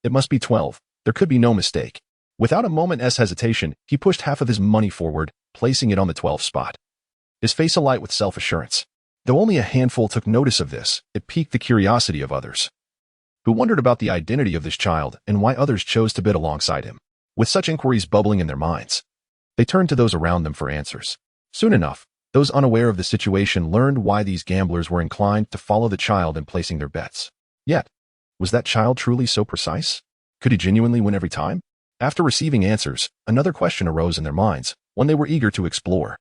it must be 12. There could be no mistake. Without a moment's hesitation, he pushed half of his money forward, placing it on the 12 spot. His face alight with self-assurance. Though only a handful took notice of this, it piqued the curiosity of others, who wondered about the identity of this child and why others chose to bid alongside him. With such inquiries bubbling in their minds, they turned to those around them for answers. Soon enough, those unaware of the situation learned why these gamblers were inclined to follow the child in placing their bets. Yet, was that child truly so precise? Could he genuinely win every time? After receiving answers, another question arose in their minds, one they were eager to explore.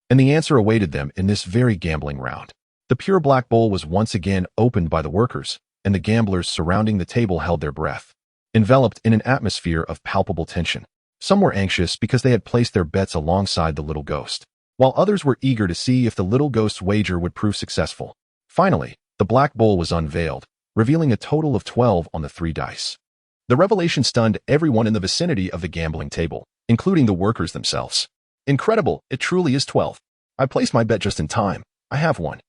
And the answer awaited them in this very gambling round. The pure black bowl was once again opened by the workers, and the gamblers surrounding the table held their breath, enveloped in an atmosphere of palpable tension. Some were anxious because they had placed their bets alongside the little ghost, while others were eager to see if the little ghost's wager would prove successful. Finally, the black bowl was unveiled, revealing a total of 12 on the 3 dice. The revelation stunned everyone in the vicinity of the gambling table, including the workers themselves. Incredible, it truly is 12. I placed my bet just in time. I have won,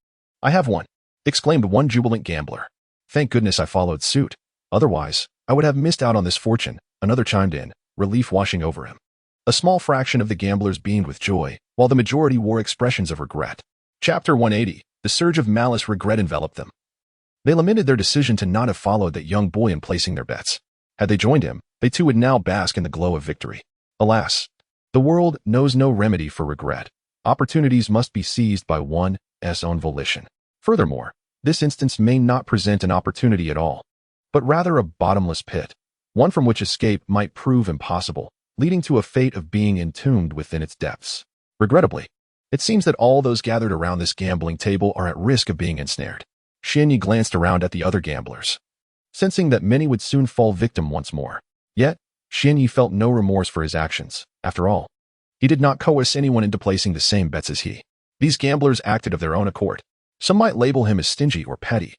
exclaimed one jubilant gambler. Thank goodness I followed suit. Otherwise, I would have missed out on this fortune, another chimed in, relief washing over him. A small fraction of the gamblers beamed with joy, while the majority wore expressions of regret. Chapter 180, the surge of malice regret enveloped them. They lamented their decision to not have followed that young boy in placing their bets. Had they joined him, they too would now bask in the glow of victory. Alas, the world knows no remedy for regret. Opportunities must be seized by one's own volition. Furthermore, this instance may not present an opportunity at all, but rather a bottomless pit, one from which escape might prove impossible, leading to a fate of being entombed within its depths. Regrettably, it seems that all those gathered around this gambling table are at risk of being ensnared. Shinyi glanced around at the other gamblers, sensing that many would soon fall victim once more. Yet, Shinyi felt no remorse for his actions. After all, he did not coerce anyone into placing the same bets as he. These gamblers acted of their own accord. Some might label him as stingy or petty,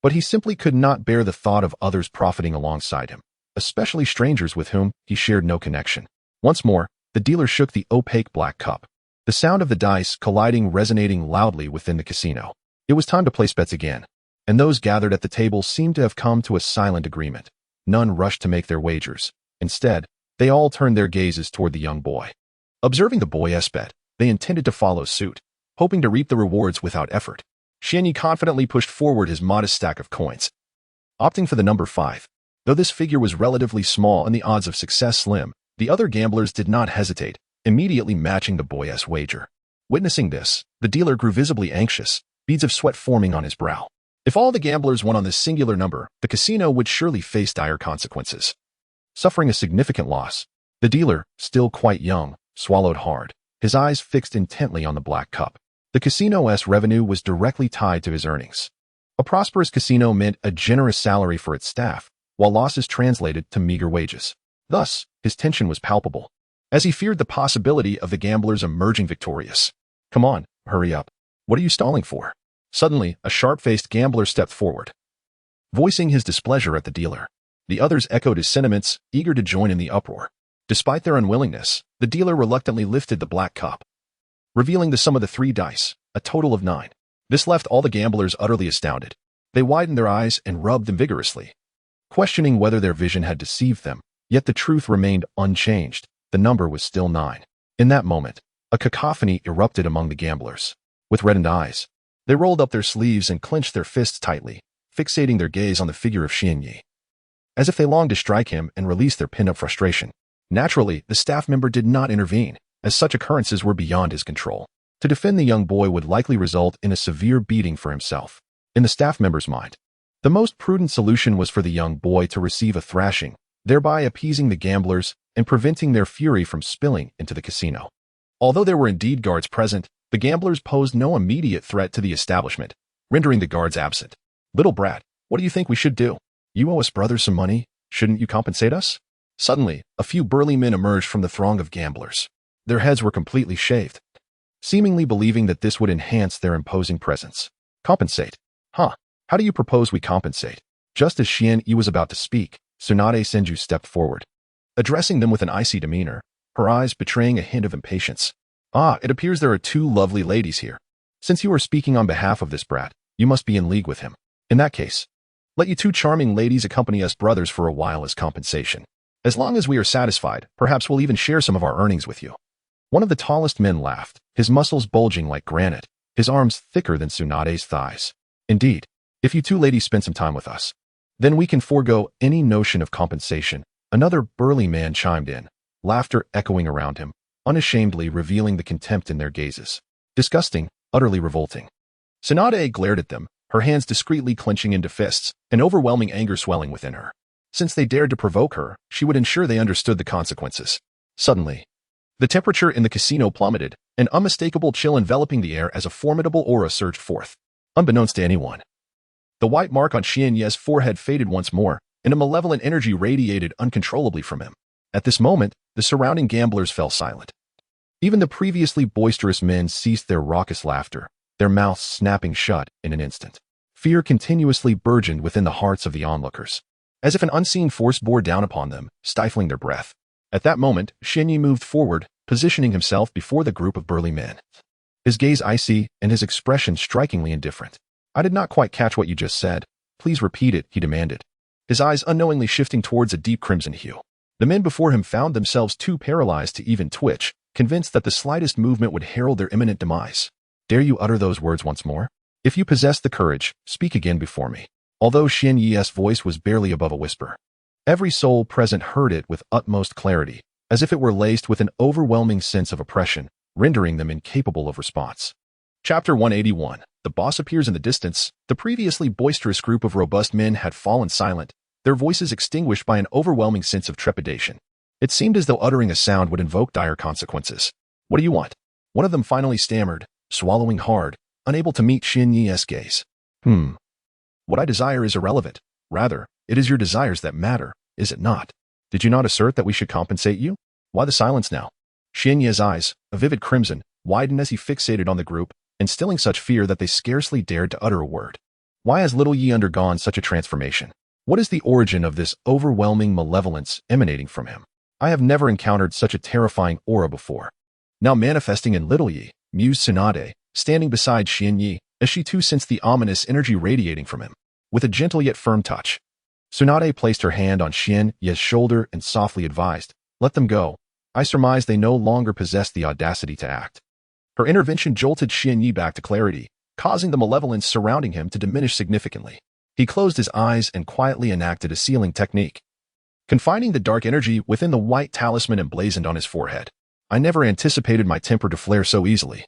but he simply could not bear the thought of others profiting alongside him, especially strangers with whom he shared no connection. Once more, the dealer shook the opaque black cup, the sound of the dice colliding resonating loudly within the casino. It was time to place bets again, and those gathered at the table seemed to have come to a silent agreement. None rushed to make their wagers. Instead, they all turned their gazes toward the young boy. Observing the boy's bet, they intended to follow suit, hoping to reap the rewards without effort. Shinyi confidently pushed forward his modest stack of coins, opting for the number 5. Though this figure was relatively small and the odds of success slim, the other gamblers did not hesitate, immediately matching the boy's wager. Witnessing this, the dealer grew visibly anxious, beads of sweat forming on his brow. If all the gamblers won on this singular number, the casino would surely face dire consequences. Suffering a significant loss, the dealer, still quite young, swallowed hard, his eyes fixed intently on the black cup. The casino's revenue was directly tied to his earnings. A prosperous casino meant a generous salary for its staff, while losses translated to meager wages. Thus, his tension was palpable, as he feared the possibility of the gamblers emerging victorious. Come on, hurry up. What are you stalling for? Suddenly, a sharp-faced gambler stepped forward, voicing his displeasure at the dealer. The others echoed his sentiments, eager to join in the uproar. Despite their unwillingness, the dealer reluctantly lifted the black cup, revealing the sum of the 3 dice, a total of 9. This left all the gamblers utterly astounded. They widened their eyes and rubbed them vigorously, questioning whether their vision had deceived them, yet the truth remained unchanged. The number was still 9. In that moment, a cacophony erupted among the gamblers. With reddened eyes, they rolled up their sleeves and clenched their fists tightly, fixating their gaze on the figure of Shinyi, as if they longed to strike him and release their pent-up frustration. Naturally, the staff member did not intervene, as such occurrences were beyond his control. To defend the young boy would likely result in a severe beating for himself. In the staff member's mind, the most prudent solution was for the young boy to receive a thrashing, thereby appeasing the gamblers and preventing their fury from spilling into the casino. Although there were indeed guards present, the gamblers posed no immediate threat to the establishment, rendering the guards absent. Little brat, what do you think we should do? You owe us brothers some money. Shouldn't you compensate us? Suddenly, a few burly men emerged from the throng of gamblers. Their heads were completely shaved, seemingly believing that this would enhance their imposing presence. Compensate? Huh? How do you propose we compensate? Just as Xian-Yi was about to speak, Tsunade Senju stepped forward, addressing them with an icy demeanor, her eyes betraying a hint of impatience. Ah, it appears there are two lovely ladies here. Since you are speaking on behalf of this brat, you must be in league with him. In that case, let you two charming ladies accompany us brothers for a while as compensation. As long as we are satisfied, perhaps we'll even share some of our earnings with you. One of the tallest men laughed, his muscles bulging like granite, his arms thicker than Tsunade's thighs. Indeed, if you two ladies spend some time with us, then we can forego any notion of compensation. Another burly man chimed in, laughter echoing around him, unashamedly revealing the contempt in their gazes. Disgusting, utterly revolting. Tsunade glared at them, her hands discreetly clenching into fists, an overwhelming anger swelling within her. Since they dared to provoke her, she would ensure they understood the consequences. Suddenly, the temperature in the casino plummeted, an unmistakable chill enveloping the air as a formidable aura surged forth. Unbeknownst to anyone, the white mark on Xian-Ye's forehead faded once more, and a malevolent energy radiated uncontrollably from him. At this moment, the surrounding gamblers fell silent. Even the previously boisterous men ceased their raucous laughter, their mouths snapping shut in an instant. Fear continuously burgeoned within the hearts of the onlookers, as if an unseen force bore down upon them, stifling their breath. At that moment, Xian-Yi moved forward, positioning himself before the group of burly men, his gaze icy and his expression strikingly indifferent. I did not quite catch what you just said. Please repeat it, he demanded, his eyes unknowingly shifting towards a deep crimson hue. The men before him found themselves too paralyzed to even twitch, convinced that the slightest movement would herald their imminent demise. Dare you utter those words once more? If you possess the courage, speak again before me. Although Xian-Yi's voice was barely above a whisper, every soul present heard it with utmost clarity, as if it were laced with an overwhelming sense of oppression, rendering them incapable of response. Chapter 181. The boss appears in the distance. The previously boisterous group of robust men had fallen silent, their voices extinguished by an overwhelming sense of trepidation. It seemed as though uttering a sound would invoke dire consequences. What do you want? One of them finally stammered, swallowing hard, unable to meet Xian-Yi's gaze. What I desire is irrelevant. Rather, it is your desires that matter, is it not? Did you not assert that we should compensate you? Why the silence now? Xian-Yi's eyes, a vivid crimson, widened as he fixated on the group, instilling such fear that they scarcely dared to utter a word. Why has little Yi undergone such a transformation? What is the origin of this overwhelming malevolence emanating from him? I have never encountered such a terrifying aura before. Now manifesting in little Yi, mused Tsunade, standing beside Xian-Yi, as she too sensed the ominous energy radiating from him. With a gentle yet firm touch, Tsunade placed her hand on Xian-Yi's shoulder and softly advised, "Let them go. I surmise they no longer possess the audacity to act." Her intervention jolted Xian-Yi back to clarity, causing the malevolence surrounding him to diminish significantly. He closed his eyes and quietly enacted a sealing technique, confining the dark energy within the white talisman emblazoned on his forehead. I never anticipated my temper to flare so easily.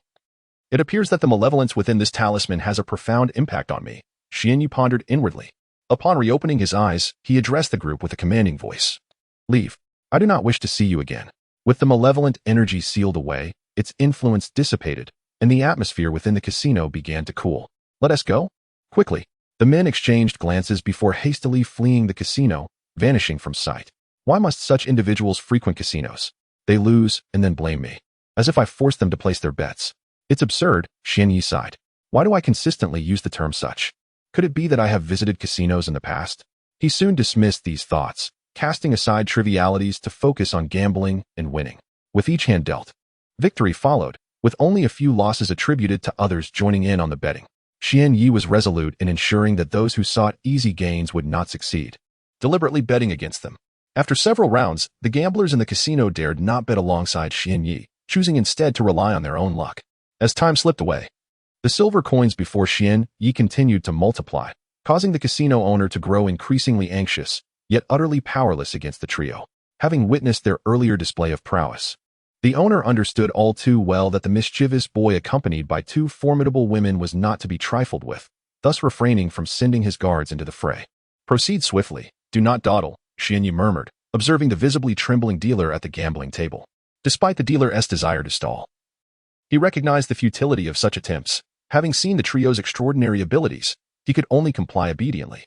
It appears that the malevolence within this talisman has a profound impact on me, Xian-Yi pondered inwardly. Upon reopening his eyes, he addressed the group with a commanding voice. Leave. I do not wish to see you again. With the malevolent energy sealed away, its influence dissipated, and the atmosphere within the casino began to cool. Let us go? Quickly. The men exchanged glances before hastily fleeing the casino, vanishing from sight. Why must such individuals frequent casinos? They lose and then blame me, as if I forced them to place their bets. It's absurd, Xian-Yi sighed. Why do I consistently use the term such? Could it be that I have visited casinos in the past? He soon dismissed these thoughts, casting aside trivialities to focus on gambling and winning. With each hand dealt, victory followed, with only a few losses attributed to others joining in on the betting. Xian-Yi was resolute in ensuring that those who sought easy gains would not succeed, deliberately betting against them. After several rounds, the gamblers in the casino dared not bet alongside Xian-Yi, choosing instead to rely on their own luck. As time slipped away, the silver coins before Xian-Yi continued to multiply, causing the casino owner to grow increasingly anxious, yet utterly powerless against the trio. Having witnessed their earlier display of prowess, the owner understood all too well that the mischievous boy accompanied by two formidable women was not to be trifled with, thus refraining from sending his guards into the fray. Proceed swiftly, do not dawdle, Xian-Yi murmured, observing the visibly trembling dealer at the gambling table. Despite the dealer's desire to stall, he recognized the futility of such attempts. Having seen the trio's extraordinary abilities, he could only comply obediently.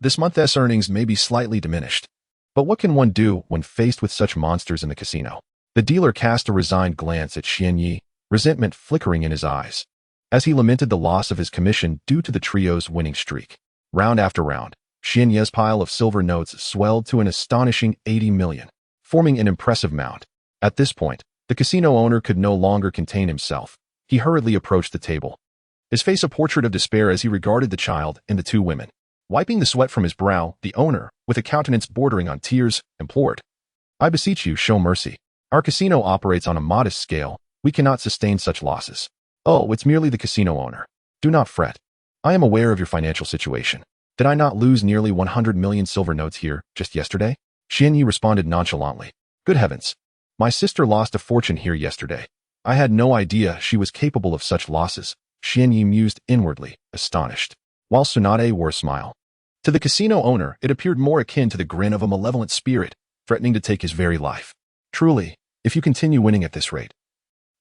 This month's earnings may be slightly diminished. But what can one do when faced with such monsters in the casino? The dealer cast a resigned glance at Xian-Yi, resentment flickering in his eyes, as he lamented the loss of his commission due to the trio's winning streak. Round after round, Xianye's pile of silver notes swelled to an astonishing 80 million, forming an impressive mound. At this point, the casino owner could no longer contain himself. He hurriedly approached the table, his face a portrait of despair as he regarded the child and the two women. Wiping the sweat from his brow, the owner, with a countenance bordering on tears, implored, "I beseech you, show mercy. Our casino operates on a modest scale. We cannot sustain such losses." "Oh, it's merely the casino owner. Do not fret. I am aware of your financial situation. Did I not lose nearly 100 million silver notes here just yesterday?" Xianyi responded nonchalantly. "Good heavens. My sister lost a fortune here yesterday. I had no idea she was capable of such losses." Xianyi mused inwardly, astonished, while Tsunade wore a smile. To the casino owner, it appeared more akin to the grin of a malevolent spirit, threatening to take his very life. "Truly, if you continue winning at this rate,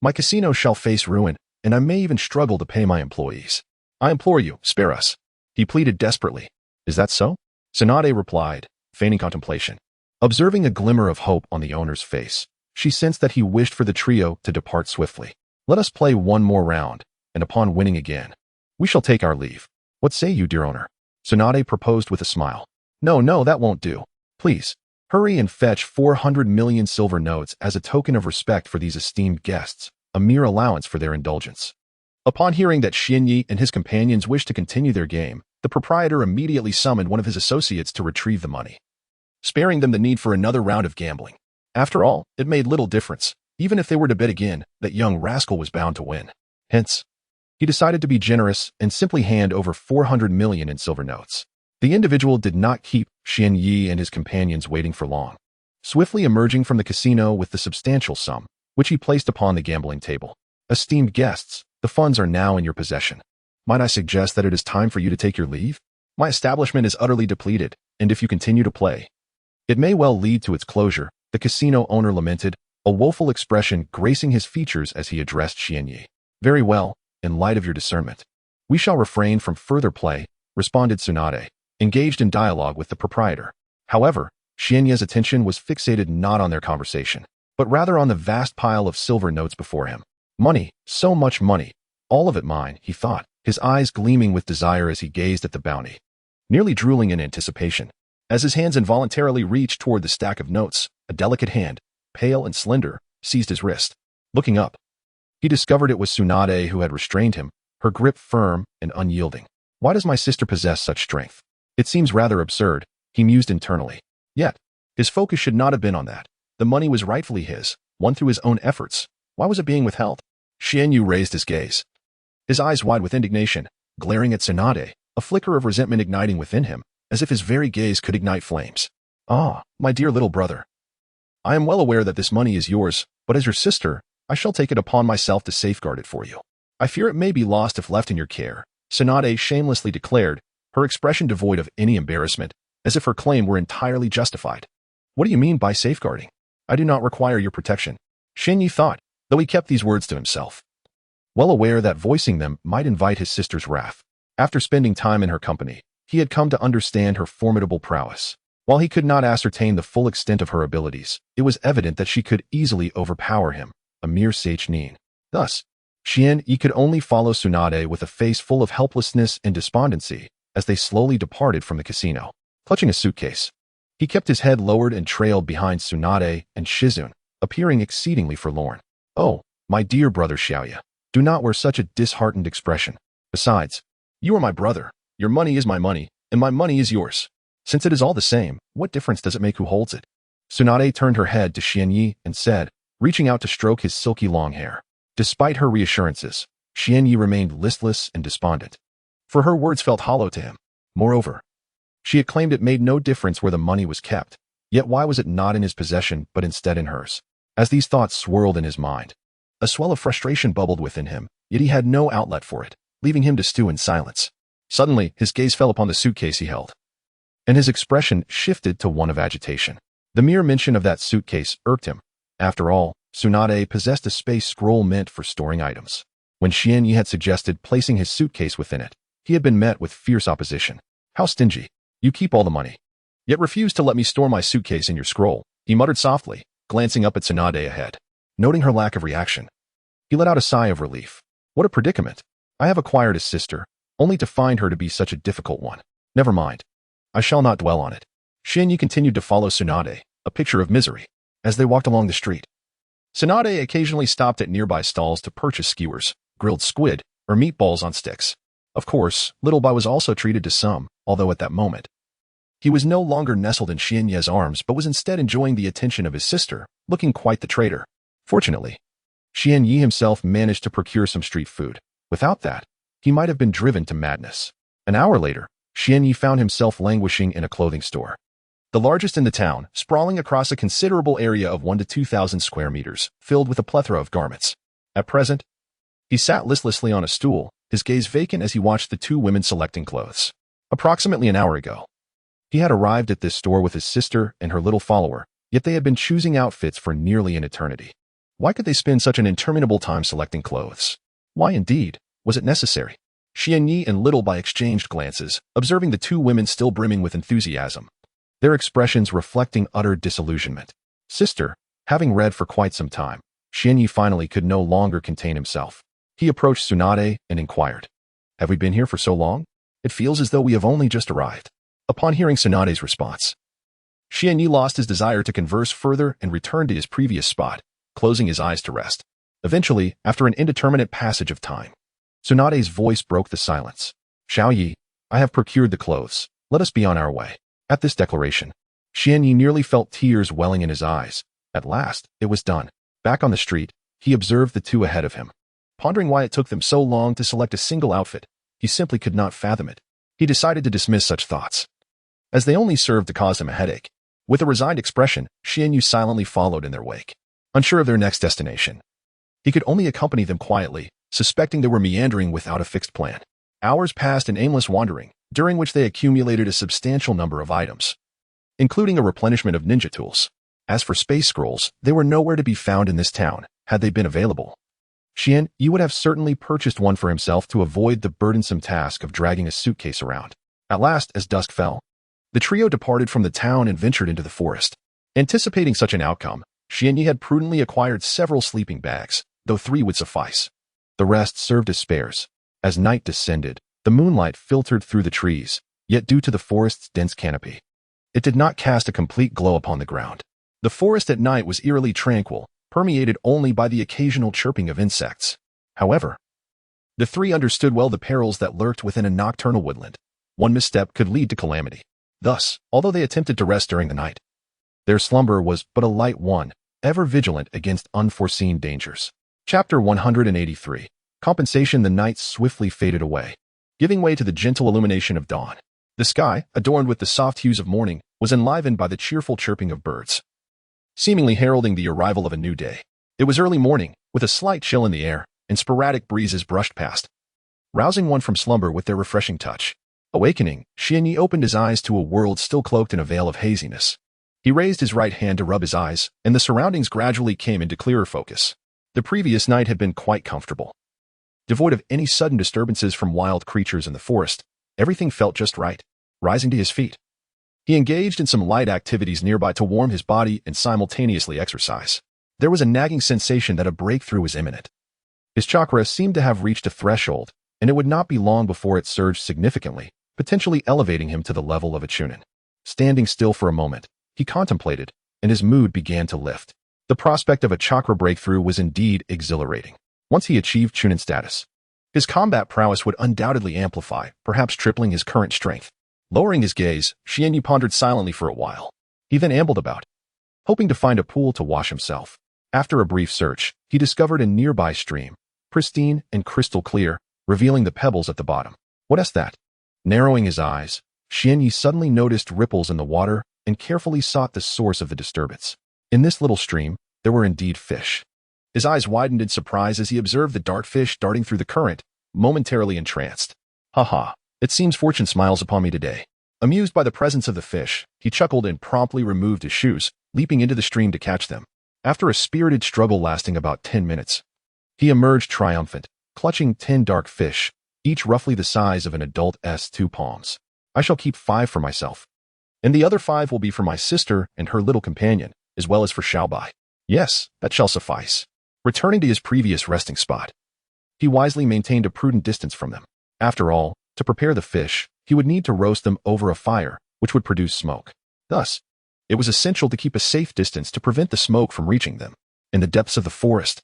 my casino shall face ruin, and I may even struggle to pay my employees. I implore you, spare us," he pleaded desperately. "Is that so?" Tsunade replied, feigning contemplation. Observing a glimmer of hope on the owner's face, she sensed that he wished for the trio to depart swiftly. "Let us play one more round, and upon winning again, we shall take our leave. What say you, dear owner?" Tsunade proposed with a smile. No, that won't do. Please, hurry and fetch 400 million silver notes as a token of respect for these esteemed guests, a mere allowance for their indulgence." Upon hearing that Xianyi and his companions wished to continue their game, the proprietor immediately summoned one of his associates to retrieve the money, sparing them the need for another round of gambling. After all, it made little difference, even if they were to bet again, that young rascal was bound to win. Hence, he decided to be generous and simply hand over 400 million in silver notes. The individual did not keep Xianyi and his companions waiting for long, swiftly emerging from the casino with the substantial sum, which he placed upon the gambling table. "Esteemed guests, the funds are now in your possession. Might I suggest that it is time for you to take your leave? My establishment is utterly depleted, and if you continue to play, it may well lead to its closure," the casino owner lamented, a woeful expression gracing his features as he addressed Xianyi. "Very well, in light of your discernment, we shall refrain from further play," responded Tsunade, engaged in dialogue with the proprietor. However, Xianyi's attention was fixated not on their conversation, but rather on the vast pile of silver notes before him. Money, so much money, all of it mine, he thought, his eyes gleaming with desire as he gazed at the bounty, nearly drooling in anticipation. As his hands involuntarily reached toward the stack of notes, a delicate hand, pale and slender, seized his wrist. Looking up, he discovered it was Tsunade who had restrained him, her grip firm and unyielding. "Why does my sister possess such strength? It seems rather absurd," he mused internally. Yet, his focus should not have been on that. The money was rightfully his, won through his own efforts. Why was it being withheld? Xianyu raised his gaze, his eyes wide with indignation, glaring at Tsunade, a flicker of resentment igniting within him, as if his very gaze could ignite flames. "Ah, my dear little brother, I am well aware that this money is yours, but as your sister, I shall take it upon myself to safeguard it for you. I fear it may be lost if left in your care," Tsunade shamelessly declared, her expression devoid of any embarrassment, as if her claim were entirely justified. "What do you mean by safeguarding? I do not require your protection," Xianyi thought, though he kept these words to himself, well aware that voicing them might invite his sister's wrath. After spending time in her company, he had come to understand her formidable prowess. While he could not ascertain the full extent of her abilities, it was evident that she could easily overpower him, a mere seinen. Thus, Xianyi could only follow Tsunade with a face full of helplessness and despondency as they slowly departed from the casino. Clutching a suitcase, he kept his head lowered and trailed behind Tsunade and Shizune, appearing exceedingly forlorn. "Oh, my dear brother Xiaoya, do not wear such a disheartened expression. Besides, you are my brother, your money is my money, and my money is yours. Since it is all the same, what difference does it make who holds it?" Tsunade turned her head to Xianyi and said, reaching out to stroke his silky long hair. Despite her reassurances, Xianyi remained listless and despondent, for her words felt hollow to him. Moreover, she had claimed it made no difference where the money was kept, yet why was it not in his possession but instead in hers? As these thoughts swirled in his mind, a swell of frustration bubbled within him, yet he had no outlet for it, leaving him to stew in silence. Suddenly, his gaze fell upon the suitcase he held, and his expression shifted to one of agitation. The mere mention of that suitcase irked him. After all, Tsunade possessed a space scroll meant for storing items. When Xianyi had suggested placing his suitcase within it, he had been met with fierce opposition. "How stingy! You keep all the money, yet refuse to let me store my suitcase in your scroll," he muttered softly, glancing up at Tsunade ahead. Noting her lack of reaction, He let out a sigh of relief. What a predicament. I have acquired a sister, only to find her to be such a difficult one. Never mind. I shall not dwell on it. Shinyi continued to follow Tsunade, a picture of misery, as they walked along the street. Tsunade occasionally stopped at nearby stalls to purchase skewers, grilled squid, or meatballs on sticks. Of course, Little Bai was also treated to some, although at that moment, he was no longer nestled in Xianye's arms but was instead enjoying the attention of his sister, looking quite the traitor. Fortunately, Xianye himself managed to procure some street food. Without that, he might have been driven to madness. An hour later, Xianye found himself languishing in a clothing store, the largest in the town, sprawling across a considerable area of 1 to 2,000 square meters, filled with a plethora of garments. At present, he sat listlessly on a stool, his gaze vacant as he watched the two women selecting clothes. Approximately an hour ago, he had arrived at this store with his sister and her little follower, yet they had been choosing outfits for nearly an eternity. Why could they spend such an interminable time selecting clothes? Why indeed was it necessary? Xianye and Little Bai exchanged glances, observing the two women still brimming with enthusiasm, their expressions reflecting utter disillusionment. Sister, having read for quite some time, Xianye finally could no longer contain himself. He approached Tsunade and inquired, "Have we been here for so long? It feels as though we have only just arrived." Upon hearing Tsunade's response, Xianye lost his desire to converse further and returned to his previous spot, closing his eyes to rest. Eventually, after an indeterminate passage of time, Tsunade's voice broke the silence. "Xiaoyi, I have procured the clothes. Let us be on our way." At this declaration, Xianye nearly felt tears welling in his eyes. At last, it was done. Back on the street, he observed the two ahead of him. Pondering why it took them so long to select a single outfit, he simply could not fathom it. He decided to dismiss such thoughts, as they only served to cause him a headache. With a resigned expression, Xianye silently followed in their wake. Unsure of their next destination, he could only accompany them quietly, suspecting they were meandering without a fixed plan. Hours passed in aimless wandering, during which they accumulated a substantial number of items, including a replenishment of ninja tools. As for space scrolls, they were nowhere to be found in this town, had they been available. Xian Yi would have certainly purchased one for himself to avoid the burdensome task of dragging a suitcase around. At last, as dusk fell, the trio departed from the town and ventured into the forest. Anticipating such an outcome, Xian Yi had prudently acquired several sleeping bags, though 3 would suffice. The rest served as spares. As night descended, the moonlight filtered through the trees, yet due to the forest's dense canopy, it did not cast a complete glow upon the ground. The forest at night was eerily tranquil, permeated only by the occasional chirping of insects. However, the 3 understood well the perils that lurked within a nocturnal woodland. One misstep could lead to calamity. Thus, although they attempted to rest during the night, their slumber was but a light one, ever vigilant against unforeseen dangers. Chapter 183. Compensation. The night swiftly faded away, giving way to the gentle illumination of dawn. The sky, adorned with the soft hues of morning, was enlivened by the cheerful chirping of birds, seemingly heralding the arrival of a new day. It was early morning, with a slight chill in the air, and sporadic breezes brushed past, rousing one from slumber with their refreshing touch. Awakening, Xianye opened his eyes to a world still cloaked in a veil of haziness. He raised his right hand to rub his eyes, and the surroundings gradually came into clearer focus. The previous night had been quite comfortable. Devoid of any sudden disturbances from wild creatures in the forest, everything felt just right. Rising to his feet, he engaged in some light activities nearby to warm his body and simultaneously exercise. There was a nagging sensation that a breakthrough was imminent. His chakra seemed to have reached a threshold, and it would not be long before it surged significantly, potentially elevating him to the level of a chunin. Standing still for a moment, he contemplated, and his mood began to lift. The prospect of a chakra breakthrough was indeed exhilarating. Once he achieved chunin status, his combat prowess would undoubtedly amplify, perhaps tripling his current strength. Lowering his gaze, Xianye pondered silently for a while. He then ambled about, hoping to find a pool to wash himself. After a brief search, he discovered a nearby stream, pristine and crystal clear, revealing the pebbles at the bottom. What is that? Narrowing his eyes, Xianye suddenly noticed ripples in the water and carefully sought the source of the disturbance. In this little stream, there were indeed fish. His eyes widened in surprise as he observed the dark fish darting through the current, momentarily entranced. "Ha! It seems fortune smiles upon me today." Amused by the presence of the fish, he chuckled and promptly removed his shoes, leaping into the stream to catch them. After a spirited struggle lasting about 10 minutes, he emerged triumphant, clutching 10 dark fish, each roughly the size of an adult's 2 palms. "I shall keep 5 for myself, and the other 5 will be for my sister and her little companion, as well as for Xiaobai. Yes, that shall suffice." returning to his previous resting spot. He wisely maintained a prudent distance from them. After all, to prepare the fish, he would need to roast them over a fire, which would produce smoke. Thus, it was essential to keep a safe distance to prevent the smoke from reaching them. In the depths of the forest,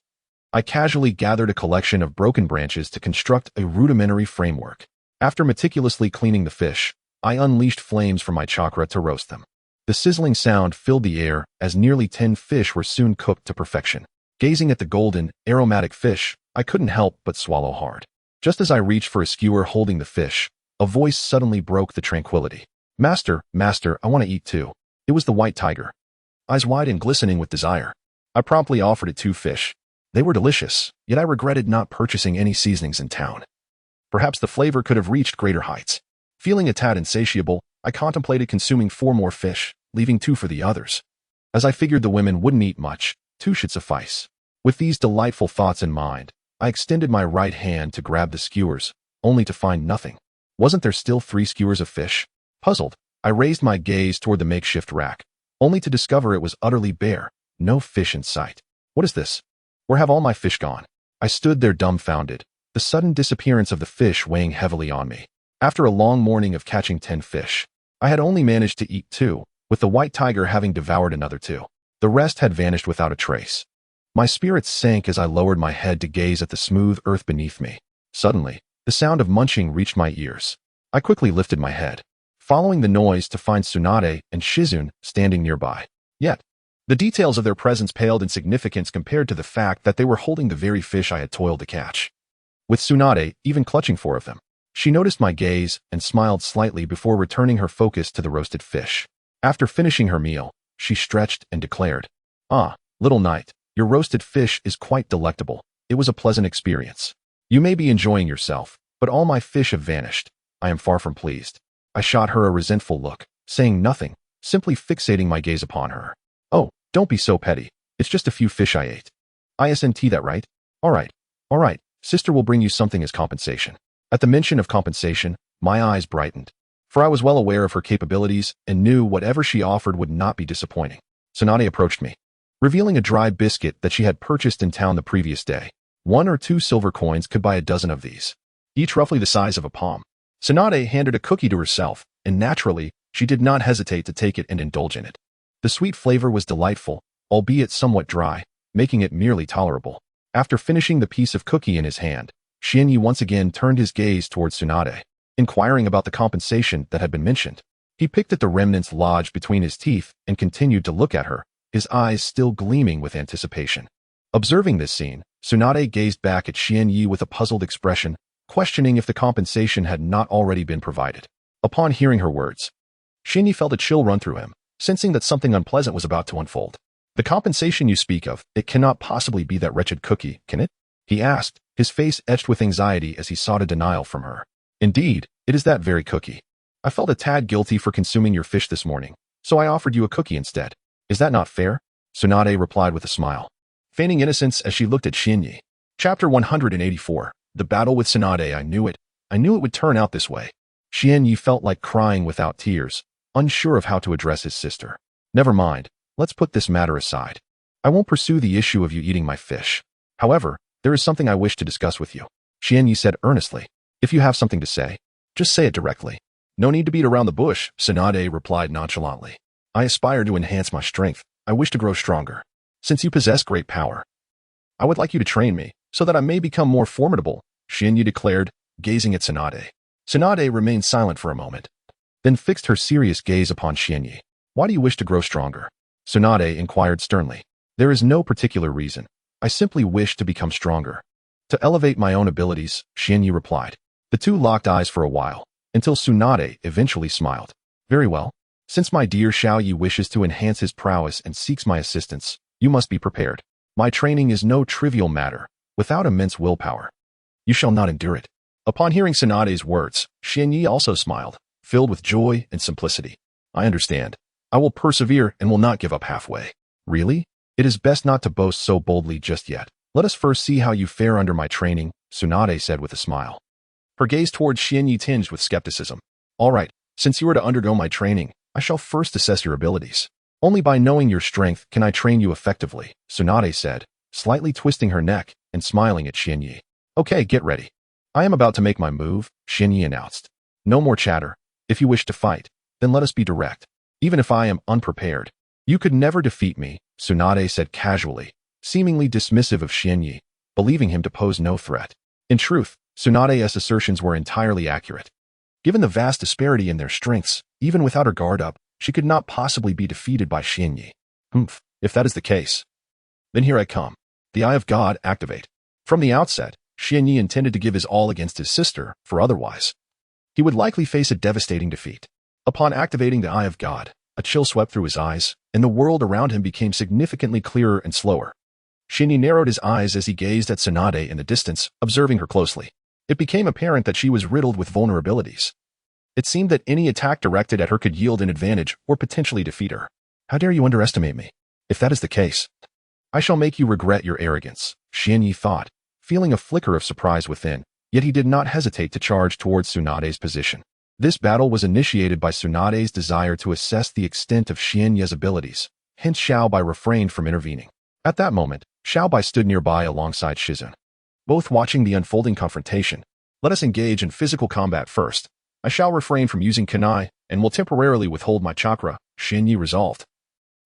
I casually gathered a collection of broken branches to construct a rudimentary framework. After meticulously cleaning the fish, I unleashed flames from my chakra to roast them. The sizzling sound filled the air as nearly 10 fish were soon cooked to perfection. Gazing at the golden, aromatic fish, I couldn't help but swallow hard. Just as I reached for a skewer holding the fish, a voice suddenly broke the tranquility. Master, I want to eat too. It was the white tiger. Eyes wide and glistening with desire. I promptly offered it 2 fish. They were delicious, yet I regretted not purchasing any seasonings in town. Perhaps the flavor could have reached greater heights. Feeling a tad insatiable, I contemplated consuming 4 more fish, leaving 2 for the others. As I figured the women wouldn't eat much, 2 should suffice. With these delightful thoughts in mind, I extended my right hand to grab the skewers, only to find nothing. Wasn't there still 3 skewers of fish? Puzzled, I raised my gaze toward the makeshift rack, only to discover it was utterly bare, no fish in sight. What is this? Where have all my fish gone? I stood there dumbfounded, the sudden disappearance of the fish weighing heavily on me. After a long morning of catching 10 fish, I had only managed to eat 2, with the white tiger having devoured another 2. The rest had vanished without a trace. My spirits sank as I lowered my head to gaze at the smooth earth beneath me. Suddenly, the sound of munching reached my ears. I quickly lifted my head, following the noise to find Tsunade and Shizune standing nearby. Yet, the details of their presence paled in significance compared to the fact that they were holding the very fish I had toiled to catch. With Tsunade even clutching 4 of them, she noticed my gaze and smiled slightly before returning her focus to the roasted fish. After finishing her meal, she stretched and declared, "Ah, little knight, your roasted fish is quite delectable. It was a pleasant experience. You may be enjoying yourself, but all my fish have vanished. I am far from pleased." I shot her a resentful look, saying nothing, simply fixating my gaze upon her. "Oh, don't be so petty. It's just a few fish I ate. Isn't that right? All right. Sister will bring you something as compensation." At the mention of compensation, my eyes brightened, for I was well aware of her capabilities and knew whatever she offered would not be disappointing. Tsunade approached me, revealing a dry biscuit that she had purchased in town the previous day. 1 or 2 silver coins could buy a dozen of these, each roughly the size of a palm. Tsunade handed a cookie to herself, and naturally, she did not hesitate to take it and indulge in it. The sweet flavor was delightful, albeit somewhat dry, making it merely tolerable. After finishing the piece of cookie in his hand, Xianyi once again turned his gaze towards Tsunade, inquiring about the compensation that had been mentioned. He picked at the remnants lodged between his teeth and continued to look at her, his eyes still gleaming with anticipation. Observing this scene, Tsunade gazed back at Xianyi with a puzzled expression, questioning if the compensation had not already been provided. Upon hearing her words, Xianyi felt a chill run through him, sensing that something unpleasant was about to unfold. "The compensation you speak of, it cannot possibly be that wretched cookie, can it?" he asked, his face etched with anxiety as he sought a denial from her. "Indeed, it is that very cookie. I felt a tad guilty for consuming your fish this morning, so I offered you a cookie instead. Is that not fair?" Tsunade replied with a smile, feigning innocence as she looked at Xianyi. Chapter 184. The battle with Tsunade. I knew it would turn out this way. Xianyi felt like crying without tears, unsure of how to address his sister. "Never mind, let's put this matter aside. I won't pursue the issue of you eating my fish. However, there is something I wish to discuss with you," Xianyi said earnestly. "If you have something to say, just say it directly." "No need to beat around the bush," Tsunade replied nonchalantly. "I aspire to enhance my strength. I wish to grow stronger. Since you possess great power, I would like you to train me, so that I may become more formidable," Xianyi declared, gazing at Tsunade. Tsunade remained silent for a moment, then fixed her serious gaze upon Xianyi. "Why do you wish to grow stronger?" Tsunade inquired sternly. "There is no particular reason. I simply wish to become stronger. To elevate my own abilities," Xianyi replied. The two locked eyes for a while, until Tsunade eventually smiled. "Very well. Since my dear Xiaoyi wishes to enhance his prowess and seeks my assistance, you must be prepared. My training is no trivial matter. Without immense willpower, you shall not endure it." Upon hearing Tsunade's words, Xianyi also smiled, filled with joy and simplicity. "I understand. I will persevere and will not give up halfway." "Really? It is best not to boast so boldly just yet. Let us first see how you fare under my training," Tsunade said with a smile. Her gaze towards Xianyi tinged with skepticism. "All right, since you are to undergo my training, I shall first assess your abilities. Only by knowing your strength can I train you effectively," Tsunade said, slightly twisting her neck and smiling at Xianyi. Okay, get ready. I am about to make my move, Xianyi announced. No more chatter. If you wish to fight, then let us be direct. Even if I am unprepared, you could never defeat me, Tsunade said casually, seemingly dismissive of Xianyi, believing him to pose no threat. In truth, Tsunade's assertions were entirely accurate. Given the vast disparity in their strengths, even without her guard up, she could not possibly be defeated by Xianyi. If that is the case, then here I come. The Eye of God, activate. From the outset, Xianyi intended to give his all against his sister, for otherwise he would likely face a devastating defeat. Upon activating the Eye of God, a chill swept through his eyes, and the world around him became significantly clearer and slower. Xianyi narrowed his eyes as he gazed at Tsunade in the distance, observing her closely. It became apparent that she was riddled with vulnerabilities. It seemed that any attack directed at her could yield an advantage or potentially defeat her. How dare you underestimate me? If that is the case, I shall make you regret your arrogance, Xianyi thought, feeling a flicker of surprise within, yet he did not hesitate to charge towards Tsunade's position. This battle was initiated by Tsunade's desire to assess the extent of Xianyi's abilities, hence Xiaobai refrained from intervening. At that moment, Xiaobai stood nearby alongside Shizun. Both watching the unfolding confrontation. Let us engage in physical combat first. I shall refrain from using kunai, and will temporarily withhold my chakra, Xianyi resolved,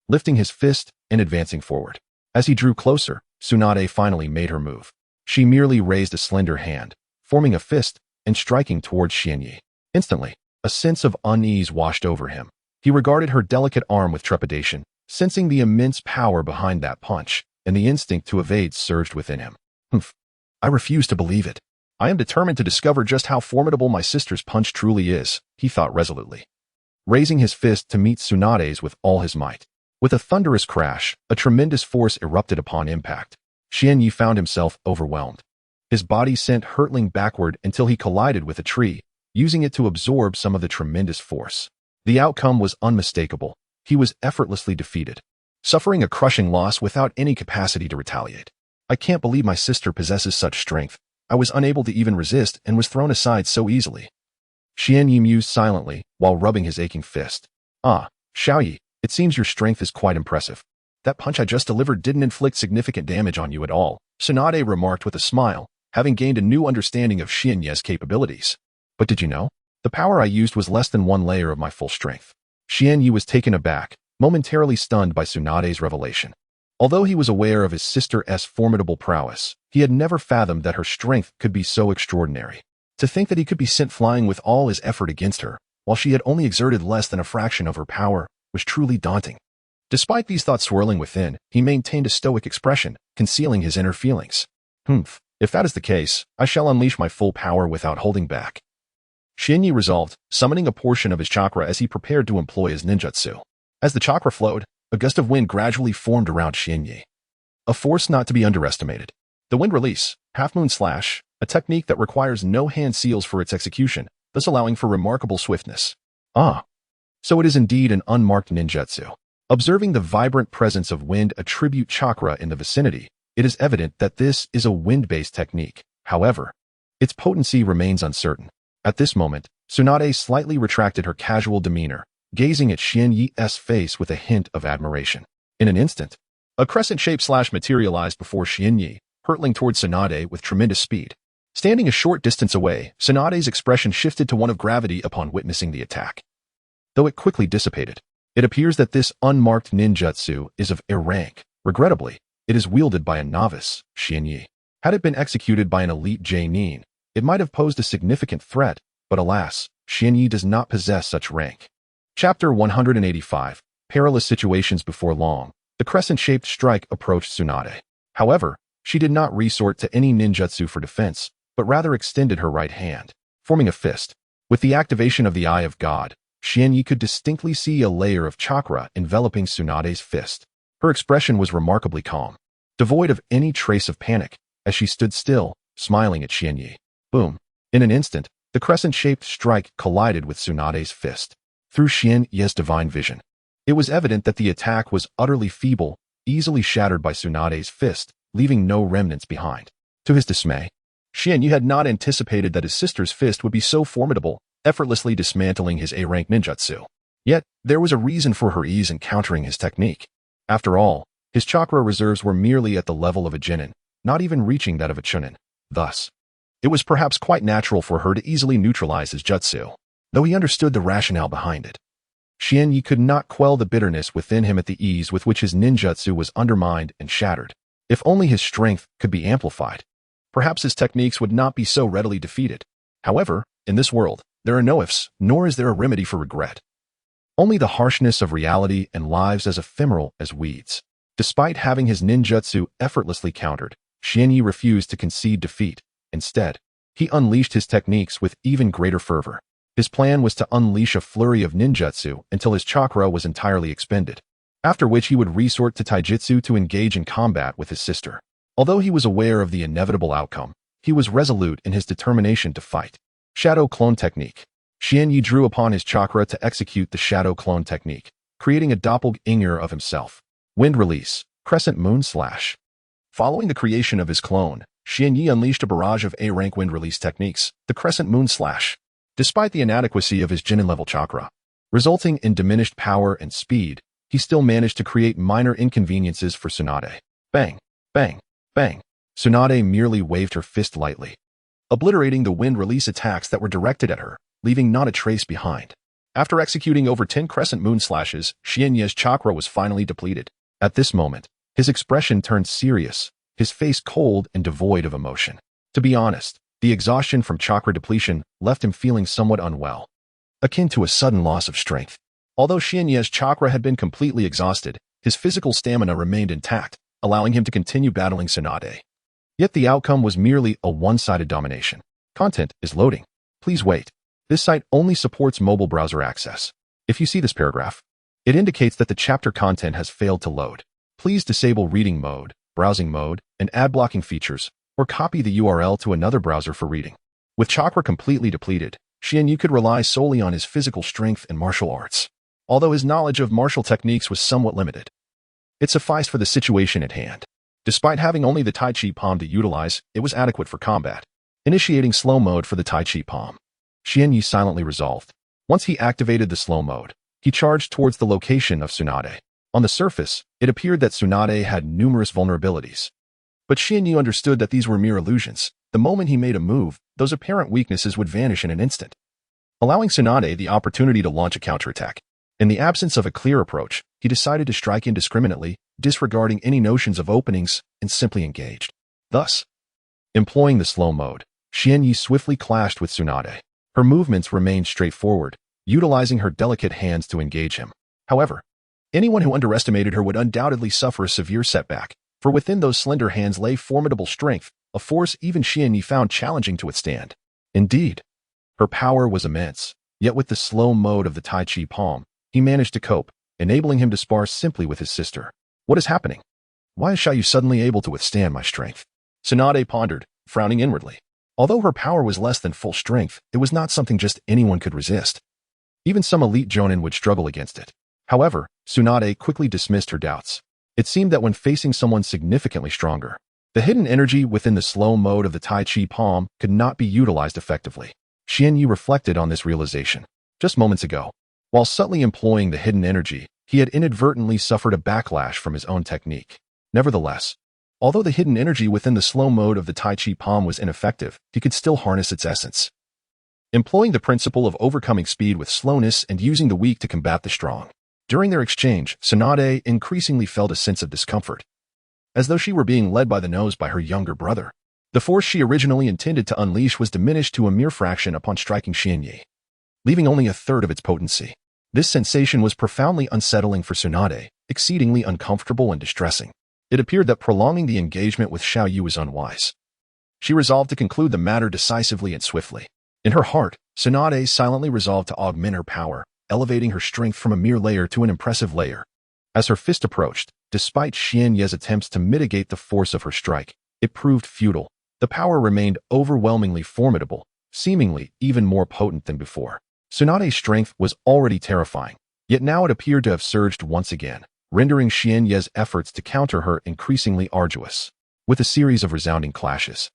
lifting his fist and advancing forward. As he drew closer, Tsunade finally made her move. She merely raised a slender hand, forming a fist and striking towards Xianyi. Instantly, a sense of unease washed over him. He regarded her delicate arm with trepidation, sensing the immense power behind that punch, and the instinct to evade surged within him. I refuse to believe it. I am determined to discover just how formidable my sister's punch truly is, he thought resolutely, raising his fist to meet Tsunade's with all his might. With a thunderous crash, a tremendous force erupted upon impact. Xianyi found himself overwhelmed. His body sent hurtling backward until he collided with a tree, using it to absorb some of the tremendous force. The outcome was unmistakable. He was effortlessly defeated, suffering a crushing loss without any capacity to retaliate. I can't believe my sister possesses such strength. I was unable to even resist and was thrown aside so easily. Xianyi mused silently while rubbing his aching fist. Xiaoyi, it seems your strength is quite impressive. That punch I just delivered didn't inflict significant damage on you at all, Tsunade remarked with a smile, having gained a new understanding of Xianyi's capabilities. But did you know? The power I used was less than one layer of my full strength. Xianyi was taken aback, momentarily stunned by Tsunade's revelation. Although he was aware of his sister's formidable prowess, he had never fathomed that her strength could be so extraordinary. To think that he could be sent flying with all his effort against her, while she had only exerted less than a fraction of her power, was truly daunting. Despite these thoughts swirling within, he maintained a stoic expression, concealing his inner feelings. If that is the case, I shall unleash my full power without holding back. Xianyi resolved, summoning a portion of his chakra as he prepared to employ his ninjutsu. As the chakra flowed, a gust of wind gradually formed around Xianyi, a force not to be underestimated. The wind release, half-moon slash, a technique that requires no hand seals for its execution, thus allowing for remarkable swiftness. So it is indeed an unmarked ninjutsu. Observing the vibrant presence of wind attribute chakra in the vicinity, it is evident that this is a wind-based technique. However, its potency remains uncertain. At this moment, Tsunade slightly retracted her casual demeanor, gazing at Xianyi's face with a hint of admiration. In an instant, a crescent shape slash materialized before Xianyi, hurtling towards Tsunade with tremendous speed. Standing a short distance away, Tsunade's expression shifted to one of gravity upon witnessing the attack. Though it quickly dissipated, it appears that this unmarked ninjutsu is of A rank. Regrettably, it is wielded by a novice, Xianyi. Had it been executed by an elite Jainin, it might have posed a significant threat, but alas, Xianyi does not possess such rank. Chapter 185, Perilous Situations Before long, the crescent-shaped strike approached Tsunade. However, she did not resort to any ninjutsu for defense, but rather extended her right hand, forming a fist. With the activation of the Eye of God, Xianyi could distinctly see a layer of chakra enveloping Tsunade's fist. Her expression was remarkably calm, devoid of any trace of panic, as she stood still, smiling at Xianyi. Boom. In an instant, the crescent-shaped strike collided with Tsunade's fist. Through Xianyi's divine vision, it was evident that the attack was utterly feeble, easily shattered by Tsunade's fist, leaving no remnants behind. To his dismay, Xianyi had not anticipated that his sister's fist would be so formidable, effortlessly dismantling his A-rank ninjutsu. Yet, there was a reason for her ease in countering his technique. After all, His chakra reserves were merely at the level of a Jinin, not even reaching that of a Chunin. Thus, it was perhaps quite natural for her to easily neutralize his jutsu, though he understood the rationale behind it. Xianyi could not quell the bitterness within him at the ease with which his ninjutsu was undermined and shattered. If only his strength could be amplified, perhaps his techniques would not be so readily defeated. However, in this world, there are no ifs, nor is there a remedy for regret. Only the harshness of reality and lives as ephemeral as weeds. Despite having his ninjutsu effortlessly countered, Xianyi refused to concede defeat. Instead, he unleashed his techniques with even greater fervor. His plan was to unleash a flurry of ninjutsu until his chakra was entirely expended, after which he would resort to taijutsu to engage in combat with his sister. Although he was aware of the inevitable outcome, he was resolute in his determination to fight. Shadow Clone Technique. Xianyi drew upon his chakra to execute the Shadow Clone Technique, creating a doppelganger of himself. Wind Release. Crescent Moon Slash. Following the creation of his clone, Xianyi unleashed a barrage of A-rank wind release techniques, the Crescent Moon Slash. Despite the inadequacy of his Jinin-level chakra, resulting in diminished power and speed, he still managed to create minor inconveniences for Tsunade. Bang, bang, bang. Tsunade merely waved her fist lightly, obliterating the wind release attacks that were directed at her, leaving not a trace behind. After executing over 10 crescent moon slashes, Xianyi's chakra was finally depleted. At this moment, his expression turned serious, his face cold and devoid of emotion. To be honest, the exhaustion from chakra depletion left him feeling somewhat unwell, akin to a sudden loss of strength. Although Xianyi's chakra had been completely exhausted, his physical stamina remained intact, allowing him to continue battling Tsunade. Yet the outcome was merely a one-sided domination. Content is loading. Please wait. This site only supports mobile browser access. If you see this paragraph, it indicates that the chapter content has failed to load. Please disable reading mode, browsing mode, and ad blocking features, or copy the URL to another browser for reading. With chakra completely depleted, Xianyi could rely solely on his physical strength and martial arts, although his knowledge of martial techniques was somewhat limited. It sufficed for the situation at hand. Despite having only the Tai Chi Palm to utilize, it was adequate for combat. Initiating slow mode for the Tai Chi Palm. Xianyi silently resolved. Once he activated the slow mode, he charged towards the location of Tsunade. On the surface, it appeared that Tsunade had numerous vulnerabilities. But Xianyi understood that these were mere illusions. The moment he made a move, those apparent weaknesses would vanish in an instant, allowing Tsunade the opportunity to launch a counterattack. In the absence of a clear approach, he decided to strike indiscriminately, disregarding any notions of openings, and simply engaged. Thus, employing the slow mode, Xianyi swiftly clashed with Tsunade. Her movements remained straightforward, utilizing her delicate hands to engage him. However, anyone who underestimated her would undoubtedly suffer a severe setback, for within those slender hands lay formidable strength, a force even Xianyi found challenging to withstand. Indeed, her power was immense, yet with the slow mode of the Tai Chi Palm, he managed to cope, enabling him to spar simply with his sister. What is happening? Why is Xiaoyu suddenly able to withstand my strength? Tsunade pondered, frowning inwardly. Although her power was less than full strength, it was not something just anyone could resist. Even some elite jonin would struggle against it. However, Tsunade quickly dismissed her doubts. It seemed that when facing someone significantly stronger, the hidden energy within the slow mode of the Tai Chi Palm could not be utilized effectively. Xianyi reflected on this realization. Just moments ago, while subtly employing the hidden energy, he had inadvertently suffered a backlash from his own technique. Nevertheless, although the hidden energy within the slow mode of the Tai Chi Palm was ineffective, he could still harness its essence, employing the principle of overcoming speed with slowness and using the weak to combat the strong. During their exchange, Tsunade increasingly felt a sense of discomfort, as though she were being led by the nose by her younger brother. The force she originally intended to unleash was diminished to a mere fraction upon striking Xianyi, leaving only a third of its potency. This sensation was profoundly unsettling for Tsunade, exceedingly uncomfortable and distressing. It appeared that prolonging the engagement with Xiaoyu was unwise. She resolved to conclude the matter decisively and swiftly. In her heart, Tsunade silently resolved to augment her power, elevating her strength from a mere layer to an impressive layer. As her fist approached, despite Xianyi's attempts to mitigate the force of her strike, it proved futile. The power remained overwhelmingly formidable, seemingly even more potent than before. Tsunade's strength was already terrifying, yet now it appeared to have surged once again, rendering Xianyi's efforts to counter her increasingly arduous. With a series of resounding clashes,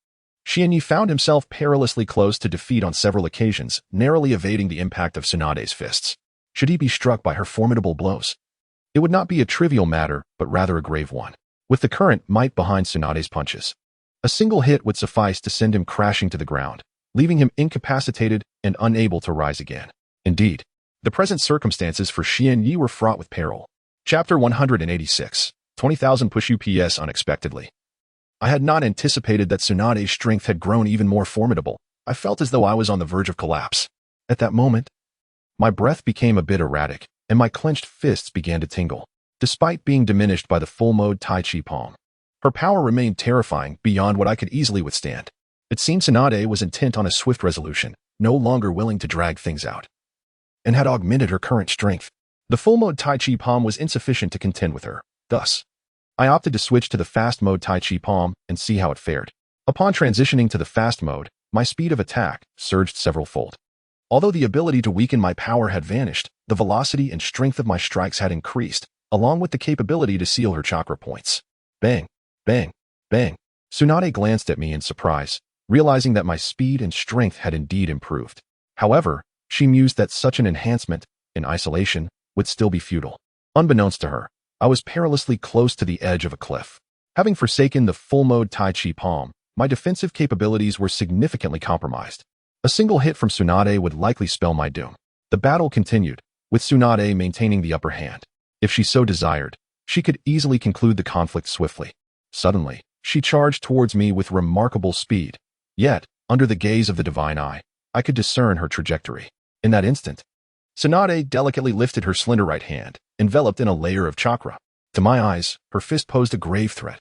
Xianyi found himself perilously close to defeat on several occasions, narrowly evading the impact of Tsunade's fists. Should he be struck by her formidable blows? It would not be a trivial matter, but rather a grave one. With the current might behind Tsunade's punches, a single hit would suffice to send him crashing to the ground, leaving him incapacitated and unable to rise again. Indeed, the present circumstances for Xian Yi were fraught with peril. Chapter 186. 20,000 push UPS unexpectedly. I had not anticipated that Tsunade's strength had grown even more formidable. I felt as though I was on the verge of collapse. At that moment, my breath became a bit erratic, and my clenched fists began to tingle. Despite being diminished by the full-mode Tai Chi palm, her power remained terrifying beyond what I could easily withstand. It seemed Tsunade was intent on a swift resolution, no longer willing to drag things out, and had augmented her current strength. The full-mode Tai Chi palm was insufficient to contend with her. Thus, I opted to switch to the fast-mode Tai Chi palm and see how it fared. Upon transitioning to the fast mode, my speed of attack surged several-fold. Although the ability to weaken my power had vanished, the velocity and strength of my strikes had increased, along with the capability to seal her chakra points. Bang, bang, bang. Tsunade glanced at me in surprise, realizing that my speed and strength had indeed improved. However, she mused that such an enhancement, in isolation, would still be futile. Unbeknownst to her, I was perilously close to the edge of a cliff. Having forsaken the full-mode Tai Chi palm, my defensive capabilities were significantly compromised. A single hit from Tsunade would likely spell my doom. The battle continued, with Tsunade maintaining the upper hand. If she so desired, she could easily conclude the conflict swiftly. Suddenly, she charged towards me with remarkable speed. Yet, under the gaze of the divine eye, I could discern her trajectory. In that instant, Tsunade delicately lifted her slender right hand, enveloped in a layer of chakra. To my eyes, her fist posed a grave threat.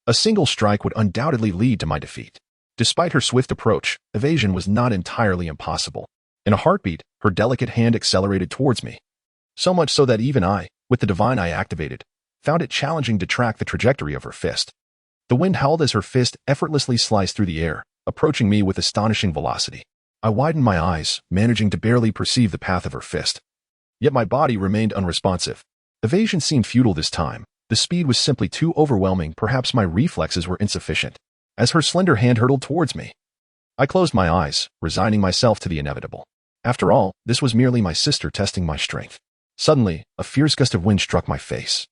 A single strike would undoubtedly lead to my defeat. Despite her swift approach, evasion was not entirely impossible. In a heartbeat, her delicate hand accelerated towards me. So much so that even I, with the divine eye activated, found it challenging to track the trajectory of her fist. The wind howled as her fist effortlessly sliced through the air, approaching me with astonishing velocity. I widened my eyes, managing to barely perceive the path of her fist. Yet my body remained unresponsive. Evasion seemed futile this time. The speed was simply too overwhelming, perhaps my reflexes were insufficient. As her slender hand hurtled towards me, I closed my eyes, resigning myself to the inevitable. After all, this was merely my sister testing my strength. Suddenly, a fierce gust of wind struck my face,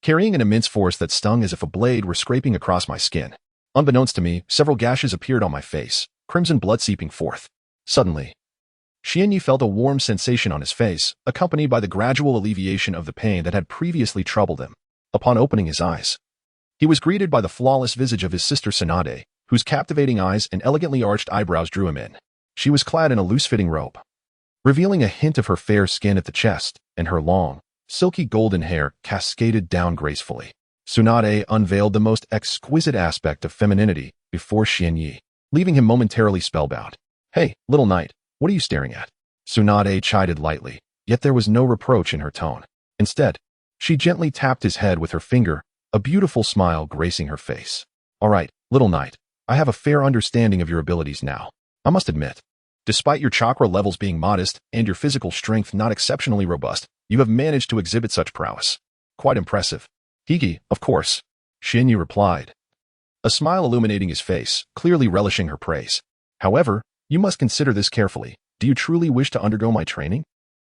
carrying an immense force that stung as if a blade were scraping across my skin. Unbeknownst to me, several gashes appeared on my face, crimson blood seeping forth. Suddenly, Xian Yi felt a warm sensation on his face, accompanied by the gradual alleviation of the pain that had previously troubled him. Upon opening his eyes, he was greeted by the flawless visage of his sister Tsunade, whose captivating eyes and elegantly arched eyebrows drew him in. She was clad in a loose-fitting robe, revealing a hint of her fair skin at the chest, and her long, silky golden hair cascaded down gracefully. Tsunade unveiled the most exquisite aspect of femininity before Xian Yi, leaving him momentarily spellbound. "Hey, little knight, what are you staring at?" Tsunade chided lightly, yet there was no reproach in her tone. Instead, she gently tapped his head with her finger, a beautiful smile gracing her face. "All right, little knight, I have a fair understanding of your abilities now. I must admit, despite your chakra levels being modest and your physical strength not exceptionally robust, you have managed to exhibit such prowess. Quite impressive." "Higi, of course," Xian Yi replied, a smile illuminating his face, clearly relishing her praise. "However, you must consider this carefully. Do you truly wish to undergo my training?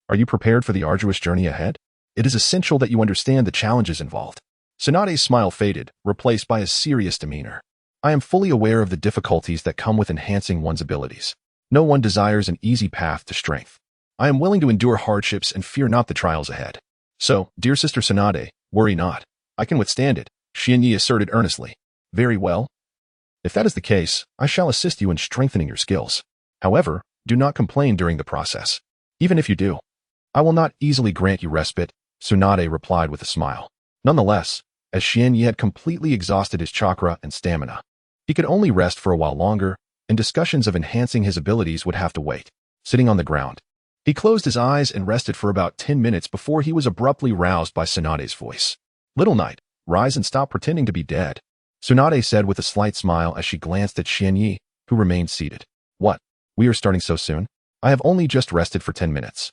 Are you prepared for the arduous journey ahead? It is essential that you understand the challenges involved." Tsunade's smile faded, replaced by a serious demeanor. "I am fully aware of the difficulties that come with enhancing one's abilities. No one desires an easy path to strength. I am willing to endure hardships and fear not the trials ahead. So, dear sister Tsunade, worry not. I can withstand it," Xian Yi asserted earnestly. "Very well. If that is the case, I shall assist you in strengthening your skills. However, do not complain during the process. Even if you do, I will not easily grant you respite," Tsunade replied with a smile. Nonetheless, as Xian Yi had completely exhausted his chakra and stamina, he could only rest for a while longer, and discussions of enhancing his abilities would have to wait. Sitting on the ground, he closed his eyes and rested for about 10 minutes before he was abruptly roused by Tsunade's voice. "Little knight, rise and stop pretending to be dead," Tsunade said with a slight smile as she glanced at Xian Yi, who remained seated. "What? We are starting so soon? I have only just rested for 10 minutes.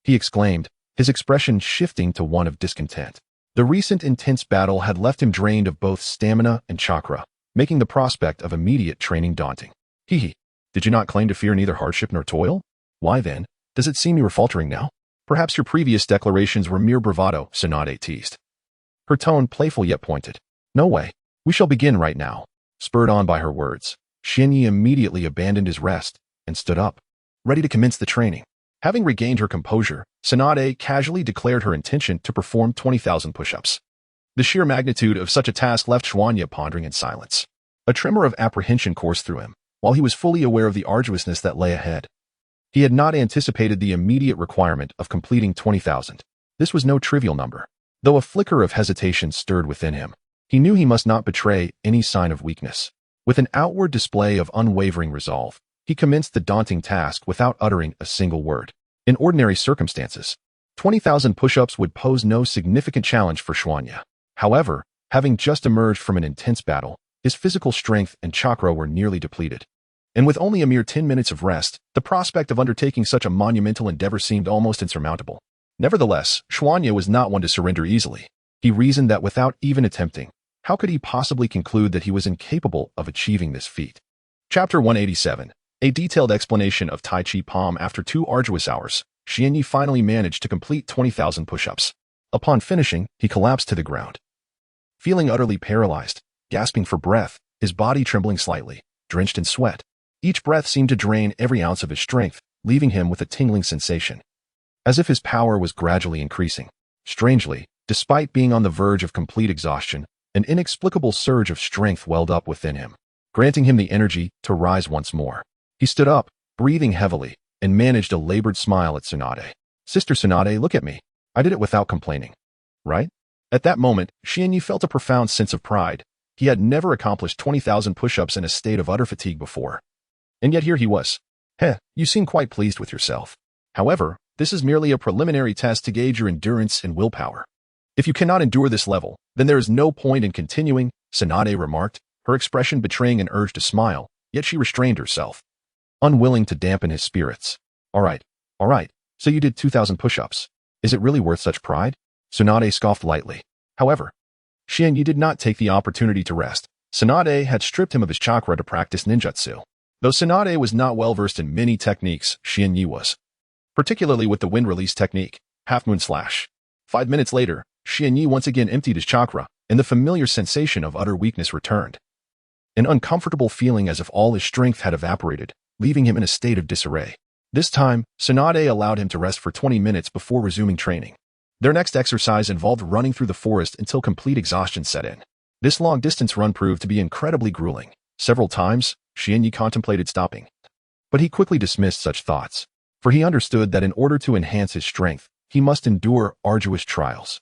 He exclaimed, his expression shifting to one of discontent. The recent intense battle had left him drained of both stamina and chakra, making the prospect of immediate training daunting. "Hee, did you not claim to fear neither hardship nor toil? Why then, does it seem you are faltering now?" Perhaps your previous declarations were mere bravado, Tsunade teased. Her tone playful yet pointed. No way. We shall begin right now. Spurred on by her words, Xianyi immediately abandoned his rest and stood up, ready to commence the training. Having regained her composure, Tsunade casually declared her intention to perform 20,000 push-ups. The sheer magnitude of such a task left Xuanya pondering in silence. A tremor of apprehension coursed through him, while he was fully aware of the arduousness that lay ahead. He had not anticipated the immediate requirement of completing 20,000. This was no trivial number. Though a flicker of hesitation stirred within him, he knew he must not betray any sign of weakness. With an outward display of unwavering resolve, he commenced the daunting task without uttering a single word. In ordinary circumstances, 20,000 push-ups would pose no significant challenge for Xuanya. However, having just emerged from an intense battle, his physical strength and chakra were nearly depleted. And with only a mere 10 minutes of rest, the prospect of undertaking such a monumental endeavor seemed almost insurmountable. Nevertheless, Xuanya was not one to surrender easily. He reasoned that without even attempting, how could he possibly conclude that he was incapable of achieving this feat? Chapter 187. A detailed explanation of Tai Chi Palm. After 2 arduous hours, Xianyi finally managed to complete 20,000 push-ups. Upon finishing, he collapsed to the ground. Feeling utterly paralyzed, gasping for breath, his body trembling slightly, drenched in sweat. Each breath seemed to drain every ounce of his strength, leaving him with a tingling sensation, as if his power was gradually increasing. Strangely, despite being on the verge of complete exhaustion, an inexplicable surge of strength welled up within him, granting him the energy to rise once more. He stood up, breathing heavily, and managed a labored smile at Tsunade. Sister Tsunade, look at me. I did it without complaining. Right? At that moment, Xianyi felt a profound sense of pride. He had never accomplished 20,000 push-ups in a state of utter fatigue before. And yet here he was. You seem quite pleased with yourself. However, this is merely a preliminary test to gauge your endurance and willpower. If you cannot endure this level, then there is no point in continuing, Tsunade remarked, her expression betraying an urge to smile, yet she restrained herself, unwilling to dampen his spirits. All right, so you did 2,000 push-ups. Is it really worth such pride? Tsunade scoffed lightly. However, Xianyi did not take the opportunity to rest. Tsunade had stripped him of his chakra to practice ninjutsu. Though Tsunade was not well versed in many techniques, Xianyi was, particularly with the wind release technique, half-moon slash. 5 minutes later, Xianyi once again emptied his chakra, and the familiar sensation of utter weakness returned. An uncomfortable feeling as if all his strength had evaporated, leaving him in a state of disarray. This time, Tsunade allowed him to rest for 20 minutes before resuming training. Their next exercise involved running through the forest until complete exhaustion set in. This long-distance run proved to be incredibly grueling. Several times, Xianyi contemplated stopping, but he quickly dismissed such thoughts, for he understood that in order to enhance his strength, he must endure arduous trials.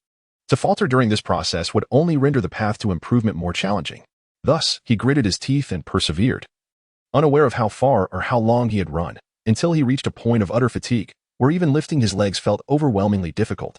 To falter during this process would only render the path to improvement more challenging. Thus, he gritted his teeth and persevered, unaware of how far or how long he had run, until he reached a point of utter fatigue, where even lifting his legs felt overwhelmingly difficult,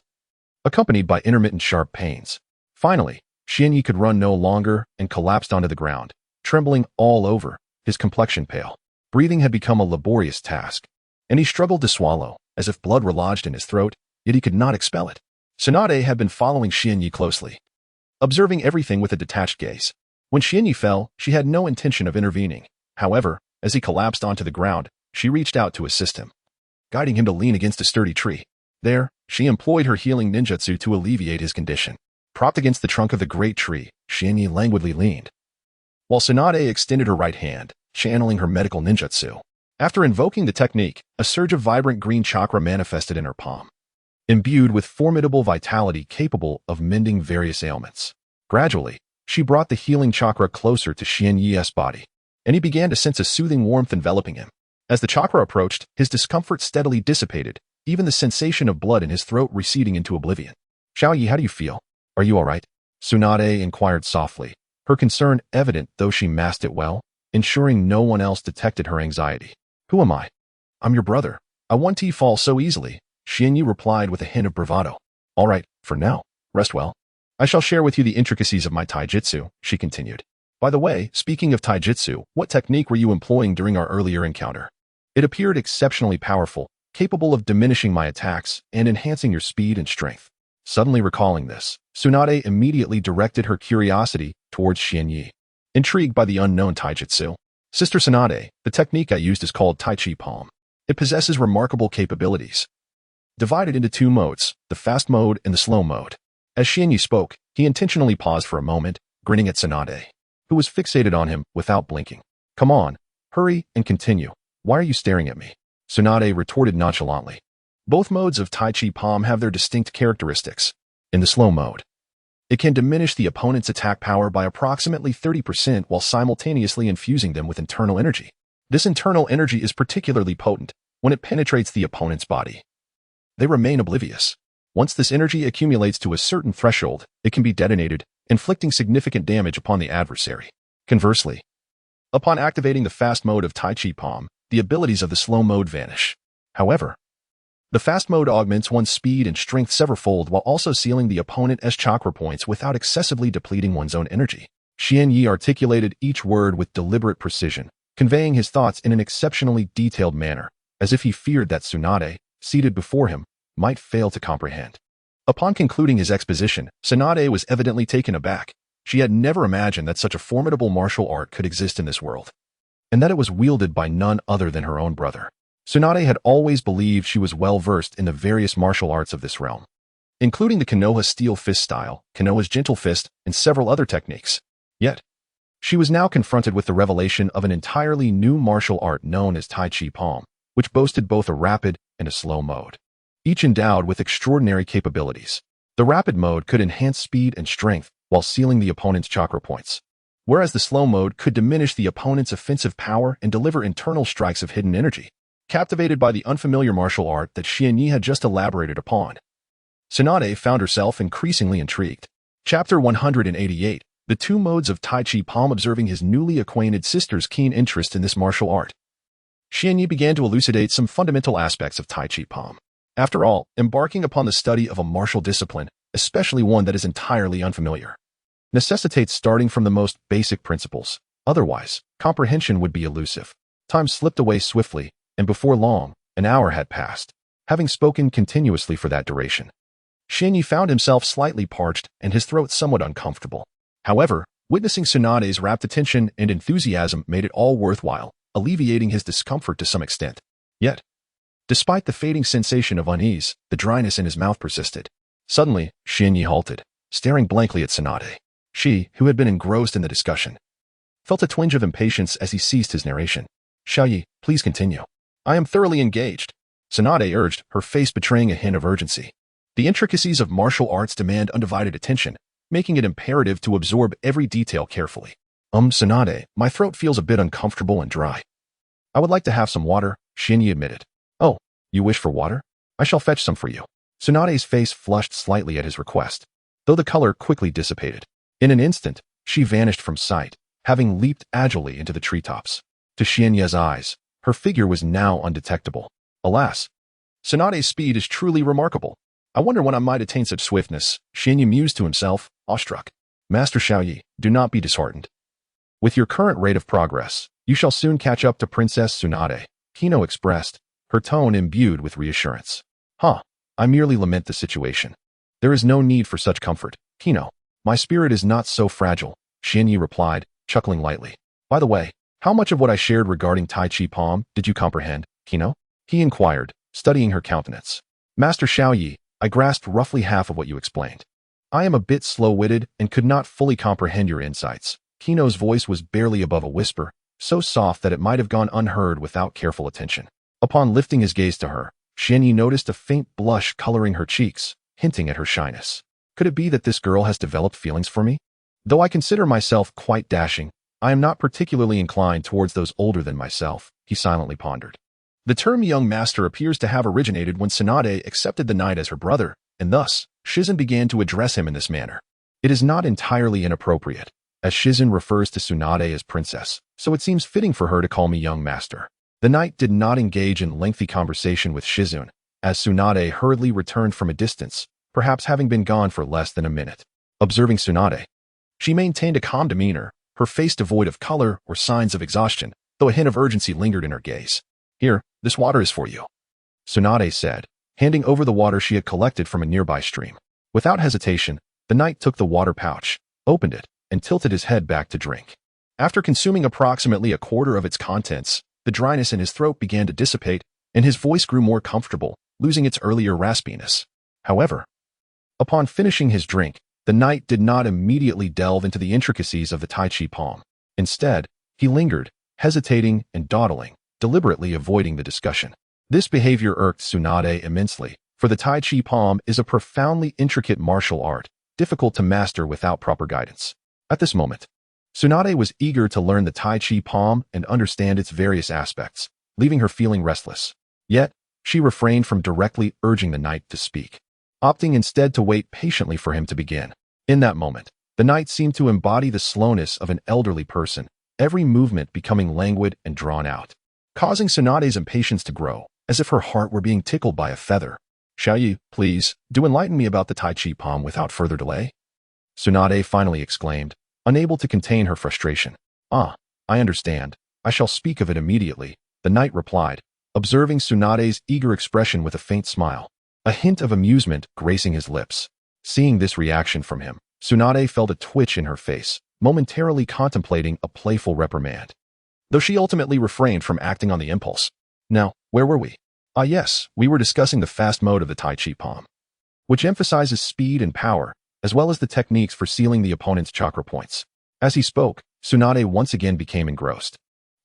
accompanied by intermittent sharp pains. Finally, Xianyi could run no longer and collapsed onto the ground, trembling all over, his complexion pale. Breathing had become a laborious task, and he struggled to swallow, as if blood were lodged in his throat, yet he could not expel it. Tsunade had been following Xianyi closely, observing everything with a detached gaze. When Xianyi fell, she had no intention of intervening. However, as he collapsed onto the ground, she reached out to assist him, guiding him to lean against a sturdy tree. There, she employed her healing ninjutsu to alleviate his condition. Propped against the trunk of the great tree, Xianyi languidly leaned, while Tsunade extended her right hand, channeling her medical ninjutsu. After invoking the technique, a surge of vibrant green chakra manifested in her palm, imbued with formidable vitality capable of mending various ailments. Gradually, she brought the healing chakra closer to Xianyi's body, and he began to sense a soothing warmth enveloping him. As the chakra approached, his discomfort steadily dissipated, even the sensation of blood in his throat receding into oblivion. Xiaoyi, how do you feel? Are you all right? Tsunade inquired softly, her concern evident though she masked it well, ensuring no one else detected her anxiety. Who am I? I'm your brother. I won't fall so easily, Xianyi replied with a hint of bravado. All right, for now. Rest well. I shall share with you the intricacies of my taijutsu, she continued. By the way, speaking of taijutsu, what technique were you employing during our earlier encounter? It appeared exceptionally powerful, capable of diminishing my attacks and enhancing your speed and strength. Suddenly recalling this, Tsunade immediately directed her curiosity towards Xianyi, intrigued by the unknown taijutsu. Sister Tsunade, the technique I used is called Tai Chi Palm. It possesses remarkable capabilities, divided into two modes, the fast mode and the slow mode. As Xianyi spoke, he intentionally paused for a moment, grinning at Tsunade, who was fixated on him without blinking. Come on, hurry and continue. Why are you staring at me? Tsunade retorted nonchalantly. Both modes of Tai Chi Palm have their distinct characteristics. In the slow mode, it can diminish the opponent's attack power by approximately 30% while simultaneously infusing them with internal energy. This internal energy is particularly potent when it penetrates the opponent's body. They remain oblivious. Once this energy accumulates to a certain threshold, it can be detonated, inflicting significant damage upon the adversary. Conversely, upon activating the fast mode of Tai Chi Palm, the abilities of the slow mode vanish. However, the fast mode augments one's speed and strength severalfold while also sealing the opponent's chakra points without excessively depleting one's own energy. Xianyi articulated each word with deliberate precision, conveying his thoughts in an exceptionally detailed manner, as if he feared that Tsunade, seated before him, might fail to comprehend. Upon concluding his exposition, Tsunade was evidently taken aback. She had never imagined that such a formidable martial art could exist in this world, and that it was wielded by none other than her own brother. Tsunade had always believed she was well-versed in the various martial arts of this realm, including the Konoha steel fist style, Konoha's gentle fist, and several other techniques. Yet, she was now confronted with the revelation of an entirely new martial art known as Tai Chi Palm, which boasted both a rapid and a slow mode, each endowed with extraordinary capabilities. The rapid mode could enhance speed and strength while sealing the opponent's chakra points, whereas the slow mode could diminish the opponent's offensive power and deliver internal strikes of hidden energy. Captivated by the unfamiliar martial art that Xianyi had just elaborated upon, Tsunade found herself increasingly intrigued. Chapter 188, The Two Modes of Tai Chi Palm. Observing his newly acquainted sister's keen interest in this martial art, Xianyi began to elucidate some fundamental aspects of Tai Chi Palm. After all, embarking upon the study of a martial discipline, especially one that is entirely unfamiliar, necessitates starting from the most basic principles. Otherwise, comprehension would be elusive. Time slipped away swiftly, and before long, an hour had passed. Having spoken continuously for that duration, Xianyi found himself slightly parched and his throat somewhat uncomfortable. However, witnessing Tsunade's rapt attention and enthusiasm made it all worthwhile, alleviating his discomfort to some extent. Yet, despite the fading sensation of unease, the dryness in his mouth persisted. Suddenly, Xianyi halted, staring blankly at Tsunade. She, who had been engrossed in the discussion, felt a twinge of impatience as he ceased his narration. Xiaoyi, please continue. I am thoroughly engaged, Tsunade urged, her face betraying a hint of urgency. The intricacies of martial arts demand undivided attention, making it imperative to absorb every detail carefully. Tsunade, my throat feels a bit uncomfortable and dry. I would like to have some water, Xianyi admitted. Oh, you wish for water? I shall fetch some for you. Tsunade's face flushed slightly at his request, though the color quickly dissipated. In an instant, she vanished from sight, having leaped agilely into the treetops. To Xianyi's eyes, her figure was now undetectable. Alas, Tsunade's speed is truly remarkable. I wonder when I might attain such swiftness, Xianyi mused to himself, awestruck. Master Xiaoyi, do not be disheartened. With your current rate of progress, you shall soon catch up to Princess Tsunade, Kino expressed, her tone imbued with reassurance. I merely lament the situation. There is no need for such comfort, Kino. My spirit is not so fragile, Xianyi replied, chuckling lightly. By the way, how much of what I shared regarding Tai Chi Palm did you comprehend, Kino? He inquired, studying her countenance. Master Xiaoyi, I grasped roughly half of what you explained. I am a bit slow-witted and could not fully comprehend your insights. Kino's voice was barely above a whisper, so soft that it might have gone unheard without careful attention. Upon lifting his gaze to her, Xianyi noticed a faint blush coloring her cheeks, hinting at her shyness. Could it be that this girl has developed feelings for me? Though I consider myself quite dashing, I am not particularly inclined towards those older than myself, he silently pondered. The term young master appears to have originated when Tsunade accepted the knight as her brother, and thus, Shizen began to address him in this manner. It is not entirely inappropriate, as Shizen refers to Tsunade as princess, so it seems fitting for her to call me young master. The knight did not engage in lengthy conversation with Shizen, as Tsunade hurriedly returned from a distance, perhaps having been gone for less than a minute. Observing Tsunade, she maintained a calm demeanor, her face devoid of color or signs of exhaustion, though a hint of urgency lingered in her gaze. Here, this water is for you, Tsunade said, handing over the water she had collected from a nearby stream. Without hesitation, the knight took the water pouch, opened it, and tilted his head back to drink. After consuming approximately a quarter of its contents, the dryness in his throat began to dissipate, and his voice grew more comfortable, losing its earlier raspiness. However, upon finishing his drink, the knight did not immediately delve into the intricacies of the Tai Chi palm. Instead, he lingered, hesitating and dawdling, deliberately avoiding the discussion. This behavior irked Tsunade immensely, for the Tai Chi palm is a profoundly intricate martial art, difficult to master without proper guidance. At this moment, Tsunade was eager to learn the Tai Chi palm and understand its various aspects, leaving her feeling restless. Yet, she refrained from directly urging the knight to speak, opting instead to wait patiently for him to begin. In that moment, the knight seemed to embody the slowness of an elderly person, every movement becoming languid and drawn out, causing Tsunade's impatience to grow, as if her heart were being tickled by a feather. "Shall you, please, do enlighten me about the Tai Chi palm without further delay?" Tsunade finally exclaimed, unable to contain her frustration. "Ah, I understand. I shall speak of it immediately," the knight replied, observing Tsunade's eager expression with a faint smile, a hint of amusement gracing his lips. Seeing this reaction from him, Tsunade felt a twitch in her face, momentarily contemplating a playful reprimand, though she ultimately refrained from acting on the impulse. Now, where were we? Ah yes, we were discussing the fast mode of the Tai Chi palm, which emphasizes speed and power, as well as the techniques for sealing the opponent's chakra points. As he spoke, Tsunade once again became engrossed,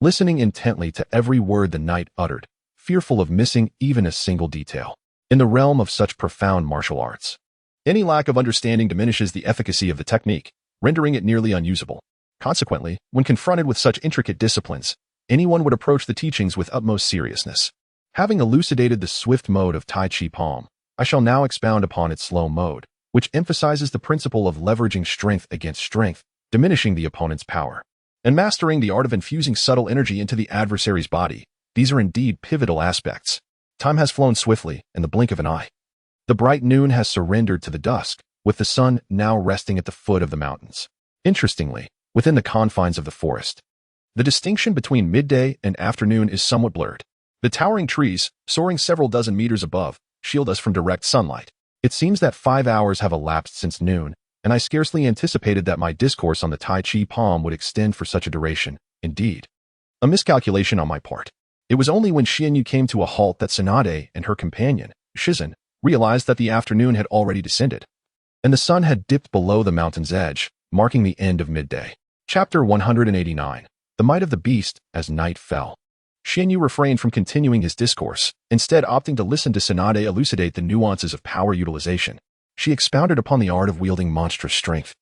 listening intently to every word the knight uttered, fearful of missing even a single detail. In the realm of such profound martial arts, any lack of understanding diminishes the efficacy of the technique, rendering it nearly unusable. Consequently, when confronted with such intricate disciplines, anyone would approach the teachings with utmost seriousness. Having elucidated the swift mode of Tai Chi palm, I shall now expound upon its slow mode, which emphasizes the principle of leveraging strength against strength, diminishing the opponent's power, and mastering the art of infusing subtle energy into the adversary's body. These are indeed pivotal aspects. Time has flown swiftly in the blink of an eye. The bright noon has surrendered to the dusk, with the sun now resting at the foot of the mountains. Interestingly, within the confines of the forest, the distinction between midday and afternoon is somewhat blurred. The towering trees, soaring several dozen meters above, shield us from direct sunlight. It seems that 5 hours have elapsed since noon, and I scarcely anticipated that my discourse on the Tai Chi palm would extend for such a duration. Indeed, a miscalculation on my part. It was only when Xianyu came to a halt that Tsunade and her companion, Shizen, realized that the afternoon had already descended, and the sun had dipped below the mountain's edge, marking the end of midday. Chapter 189. The Might of the Beast as Night Fell. Xianyu refrained from continuing his discourse, instead opting to listen to Tsunade elucidate the nuances of power utilization. She expounded upon the art of wielding monstrous strength,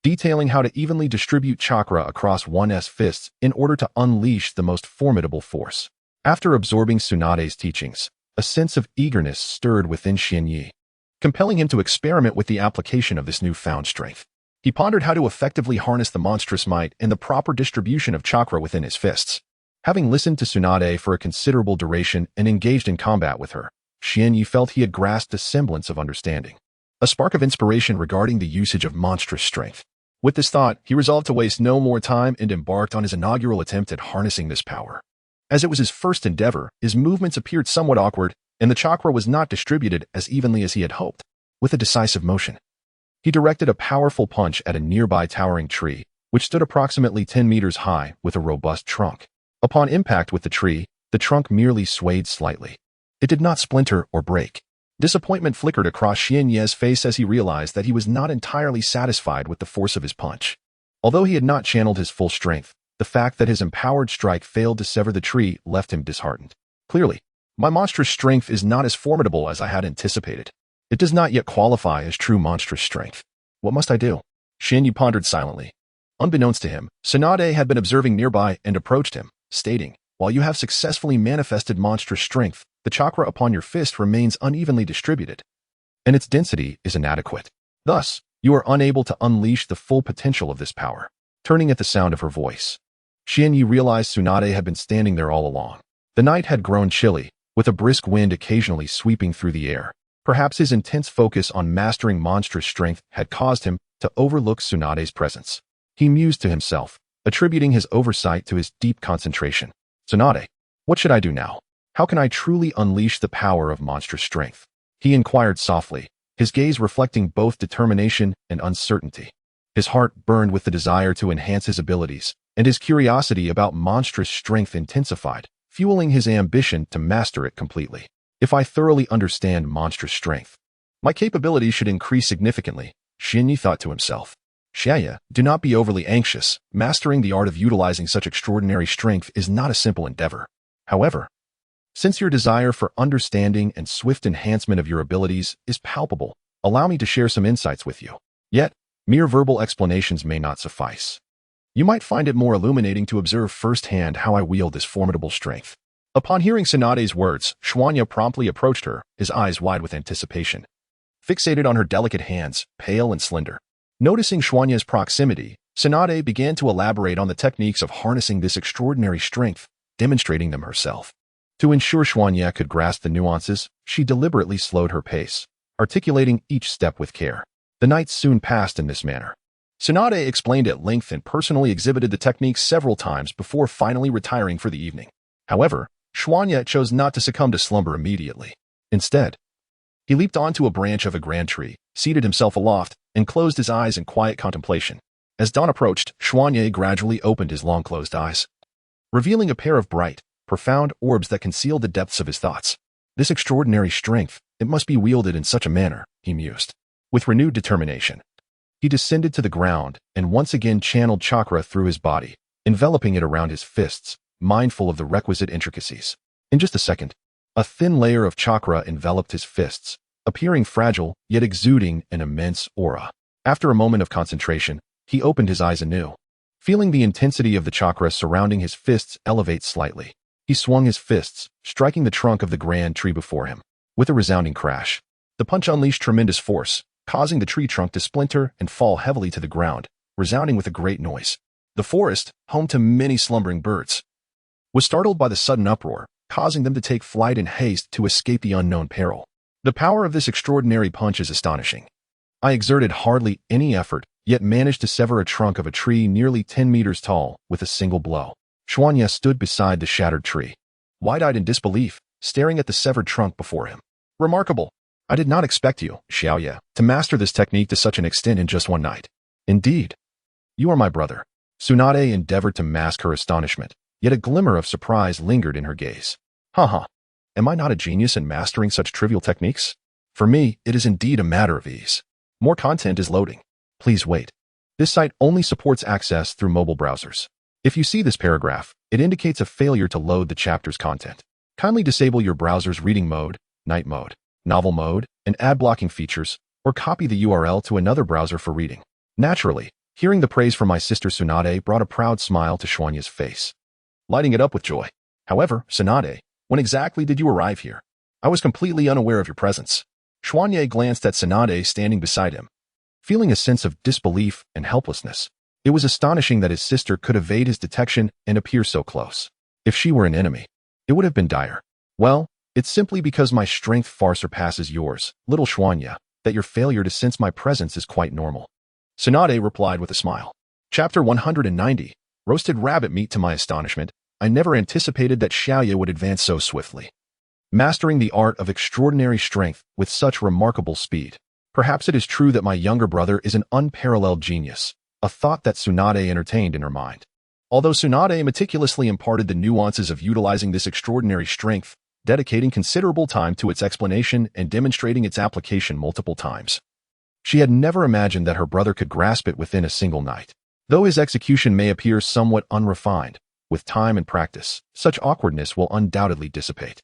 detailing how to evenly distribute chakra across one's fists in order to unleash the most formidable force. After absorbing Tsunade's teachings, a sense of eagerness stirred within Xianyu, compelling him to experiment with the application of this newfound strength. He pondered how to effectively harness the monstrous might and the proper distribution of chakra within his fists. Having listened to Tsunade for a considerable duration and engaged in combat with her, Xianyu felt he had grasped a semblance of understanding, a spark of inspiration regarding the usage of monstrous strength. With this thought, he resolved to waste no more time and embarked on his inaugural attempt at harnessing this power. As it was his first endeavor, his movements appeared somewhat awkward, and the chakra was not distributed as evenly as he had hoped. With a decisive motion, he directed a powerful punch at a nearby towering tree, which stood approximately 10 meters high with a robust trunk. Upon impact with the tree, the trunk merely swayed slightly. It did not splinter or break. Disappointment flickered across Xianyu's face as he realized that he was not entirely satisfied with the force of his punch. Although he had not channeled his full strength, the fact that his empowered strike failed to sever the tree left him disheartened. Clearly, my monstrous strength is not as formidable as I had anticipated. It does not yet qualify as true monstrous strength. What must I do? Xianyu pondered silently. Unbeknownst to him, Tsunade had been observing nearby and approached him, stating, "While you have successfully manifested monstrous strength, the chakra upon your fist remains unevenly distributed, and its density is inadequate. Thus, you are unable to unleash the full potential of this power." Turning at the sound of her voice, Xianyu realized Tsunade had been standing there all along. The night had grown chilly, with a brisk wind occasionally sweeping through the air. Perhaps his intense focus on mastering monstrous strength had caused him to overlook Tsunade's presence. He mused to himself, attributing his oversight to his deep concentration. "Tsunade, what should I do now? How can I truly unleash the power of monstrous strength?" He inquired softly, his gaze reflecting both determination and uncertainty. His heart burned with the desire to enhance his abilities, and his curiosity about monstrous strength intensified, fueling his ambition to master it completely. If I thoroughly understand monstrous strength, my capabilities should increase significantly, Shinyi thought to himself. Xiaoya, do not be overly anxious. Mastering the art of utilizing such extraordinary strength is not a simple endeavor. However, since your desire for understanding and swift enhancement of your abilities is palpable, allow me to share some insights with you. Yet, mere verbal explanations may not suffice. You might find it more illuminating to observe firsthand how I wield this formidable strength. Upon hearing Tsunade's words, Xuanya promptly approached her, his eyes wide with anticipation. Fixated on her delicate hands, pale and slender. Noticing Xuanya's proximity, Tsunade began to elaborate on the techniques of harnessing this extraordinary strength, demonstrating them herself. To ensure Xuanya could grasp the nuances, she deliberately slowed her pace, articulating each step with care. The nights soon passed in this manner. Tsunade explained at length and personally exhibited the techniques several times before finally retiring for the evening. However, Xuanya chose not to succumb to slumber immediately. Instead, he leaped onto a branch of a grand tree, seated himself aloft, and closed his eyes in quiet contemplation. As dawn approached, Xuanya gradually opened his long-closed eyes, revealing a pair of bright, profound orbs that concealed the depths of his thoughts. This extraordinary strength, it must be wielded in such a manner, he mused. With renewed determination, he descended to the ground and once again channeled chakra through his body, enveloping it around his fists, mindful of the requisite intricacies. In just a second, a thin layer of chakra enveloped his fists, appearing fragile yet exuding an immense aura. After a moment of concentration, he opened his eyes anew, feeling the intensity of the chakra surrounding his fists elevate slightly. He swung his fists, striking the trunk of the grand tree before him. With a resounding crash, the punch unleashed tremendous force, causing the tree trunk to splinter and fall heavily to the ground, resounding with a great noise. The forest, home to many slumbering birds, was startled by the sudden uproar, causing them to take flight in haste to escape the unknown peril. The power of this extraordinary punch is astonishing. I exerted hardly any effort, yet managed to sever a trunk of a tree nearly 10 meters tall with a single blow. Xuanya stood beside the shattered tree, wide-eyed in disbelief, staring at the severed trunk before him. Remarkable! I did not expect you, Xiaoya, to master this technique to such an extent in just one night. Indeed, you are my brother. Tsunade endeavored to mask her astonishment, yet a glimmer of surprise lingered in her gaze. Haha, am I not a genius in mastering such trivial techniques? For me, it is indeed a matter of ease. More content is loading. Please wait. This site only supports access through mobile browsers. If you see this paragraph, it indicates a failure to load the chapter's content. Kindly disable your browser's reading mode, night mode, novel mode, and ad blocking features, or copy the URL to another browser for reading. Naturally, hearing the praise from my sister Tsunade brought a proud smile to Xuanya's face, lighting it up with joy. However, Tsunade, when exactly did you arrive here? I was completely unaware of your presence. Xuanya glanced at Tsunade standing beside him, feeling a sense of disbelief and helplessness. It was astonishing that his sister could evade his detection and appear so close. If she were an enemy, it would have been dire. Well, it's simply because my strength far surpasses yours, little Xuanya, that your failure to sense my presence is quite normal. Tsunade replied with a smile. Chapter 190, Roasted Rabbit Meat. To my astonishment, I never anticipated that Xiaoya would advance so swiftly, mastering the art of extraordinary strength with such remarkable speed. Perhaps it is true that my younger brother is an unparalleled genius, a thought that Tsunade entertained in her mind. Although Tsunade meticulously imparted the nuances of utilizing this extraordinary strength, dedicating considerable time to its explanation and demonstrating its application multiple times, she had never imagined that her brother could grasp it within a single night. Though his execution may appear somewhat unrefined, with time and practice, such awkwardness will undoubtedly dissipate.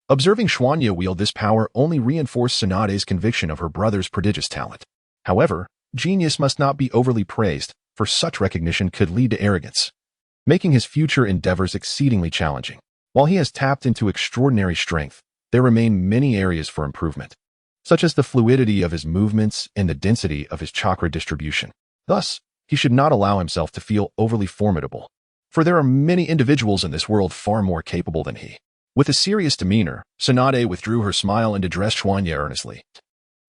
Observing Xuanya wield this power only reinforced Tsunade's conviction of her brother's prodigious talent. However, genius must not be overly praised, for such recognition could lead to arrogance, making his future endeavors exceedingly challenging. While he has tapped into extraordinary strength, there remain many areas for improvement, such as the fluidity of his movements and the density of his chakra distribution. Thus, he should not allow himself to feel overly formidable, for there are many individuals in this world far more capable than he. With a serious demeanor, Tsunade withdrew her smile and addressed Xuanya earnestly.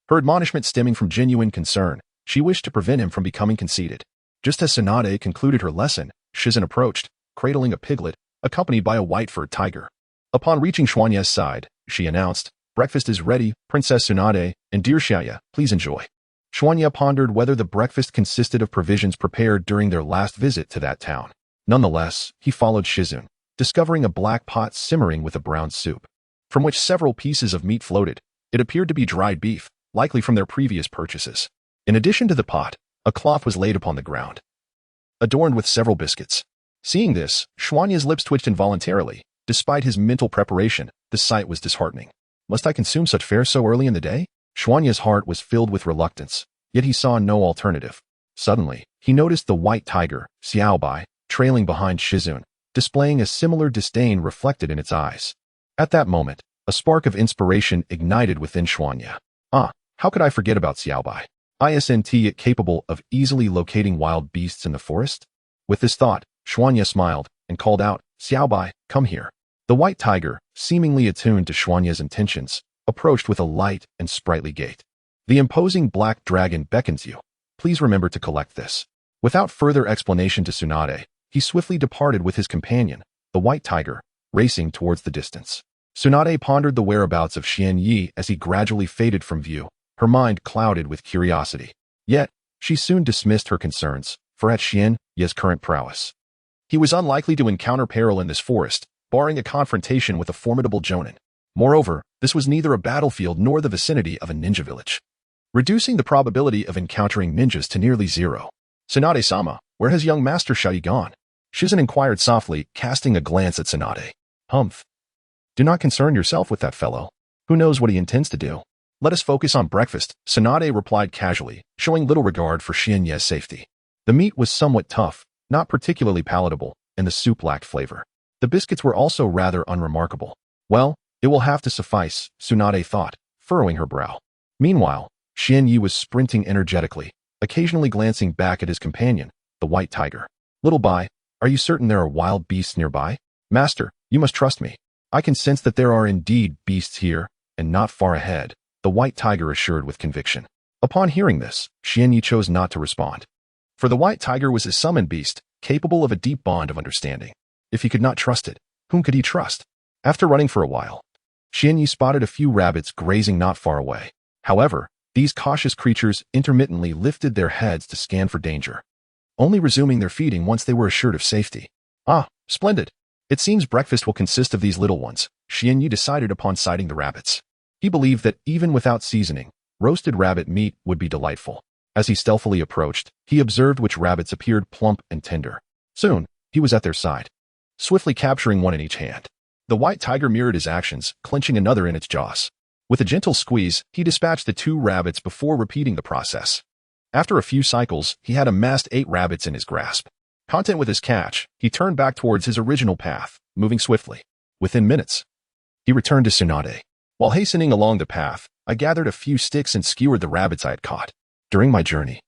Her admonishment stemming from genuine concern, she wished to prevent him from becoming conceited. Just as Tsunade concluded her lesson, Shizen approached, cradling a piglet, accompanied by a white-furred tiger. Upon reaching Xuanya's side, she announced, "Breakfast is ready, Princess Tsunade, and dear Xiaoya, please enjoy." Xuanya pondered whether the breakfast consisted of provisions prepared during their last visit to that town. Nonetheless, he followed Shizun, discovering a black pot simmering with a brown soup. from which several pieces of meat floated. It appeared to be dried beef, likely from their previous purchases. In addition to the pot, a cloth was laid upon the ground, adorned with several biscuits. Seeing this, Xuanya's lips twitched involuntarily. Despite his mental preparation, the sight was disheartening. Must I consume such fare so early in the day? Xuanya's heart was filled with reluctance, yet he saw no alternative. Suddenly, he noticed the white tiger, Xiaobai, trailing behind Shizun, displaying a similar disdain reflected in its eyes. At that moment, a spark of inspiration ignited within Xuanya. How could I forget about Xiaobai? Isn't it capable of easily locating wild beasts in the forest? With this thought, Xuanya smiled and called out, Xiaobai, come here. The white tiger, seemingly attuned to Xuanya's intentions, approached with a light and sprightly gait. The imposing black dragon beckons you. Please remember to collect this. Without further explanation to Tsunade, he swiftly departed with his companion, the white tiger, racing towards the distance. Tsunade pondered the whereabouts of Xian Yi as he gradually faded from view, her mind clouded with curiosity. Yet, she soon dismissed her concerns, for at Xian Yi's current prowess, he was unlikely to encounter peril in this forest, barring a confrontation with a formidable jonin. Moreover, this was neither a battlefield nor the vicinity of a ninja village, reducing the probability of encountering ninjas to nearly zero. Tsunade-sama, where has young Master Shai gone? Shizun inquired softly, casting a glance at Tsunade. Humph. Do not concern yourself with that fellow. Who knows what he intends to do? Let us focus on breakfast, Tsunade replied casually, showing little regard for Xian Yi's safety. The meat was somewhat tough, not particularly palatable, and the soup lacked flavor. The biscuits were also rather unremarkable. Well, it will have to suffice, Tsunade thought, furrowing her brow. Meanwhile, Xian Yi was sprinting energetically, occasionally glancing back at his companion, the white tiger. Little Bai, are you certain there are wild beasts nearby? Master, you must trust me. I can sense that there are indeed beasts here, and not far ahead, the white tiger assured with conviction. Upon hearing this, Xian Yi chose not to respond. For the white tiger was a summoned beast, capable of a deep bond of understanding. If he could not trust it, whom could he trust? After running for a while, Xian Yi spotted a few rabbits grazing not far away. However, these cautious creatures intermittently lifted their heads to scan for danger, only resuming their feeding once they were assured of safety. Splendid. It seems breakfast will consist of these little ones, Xian Yi decided upon sighting the rabbits. He believed that even without seasoning, roasted rabbit meat would be delightful. As he stealthily approached, he observed which rabbits appeared plump and tender. Soon, he was at their side, swiftly capturing one in each hand. The white tiger mirrored his actions, clenching another in its jaws. With a gentle squeeze, he dispatched the 2 rabbits before repeating the process. After a few cycles, he had amassed 8 rabbits in his grasp. Content with his catch, he turned back towards his original path, moving swiftly. Within minutes, he returned to Tsunade. While hastening along the path, I gathered a few sticks and skewered the rabbits I had caught. During my journey,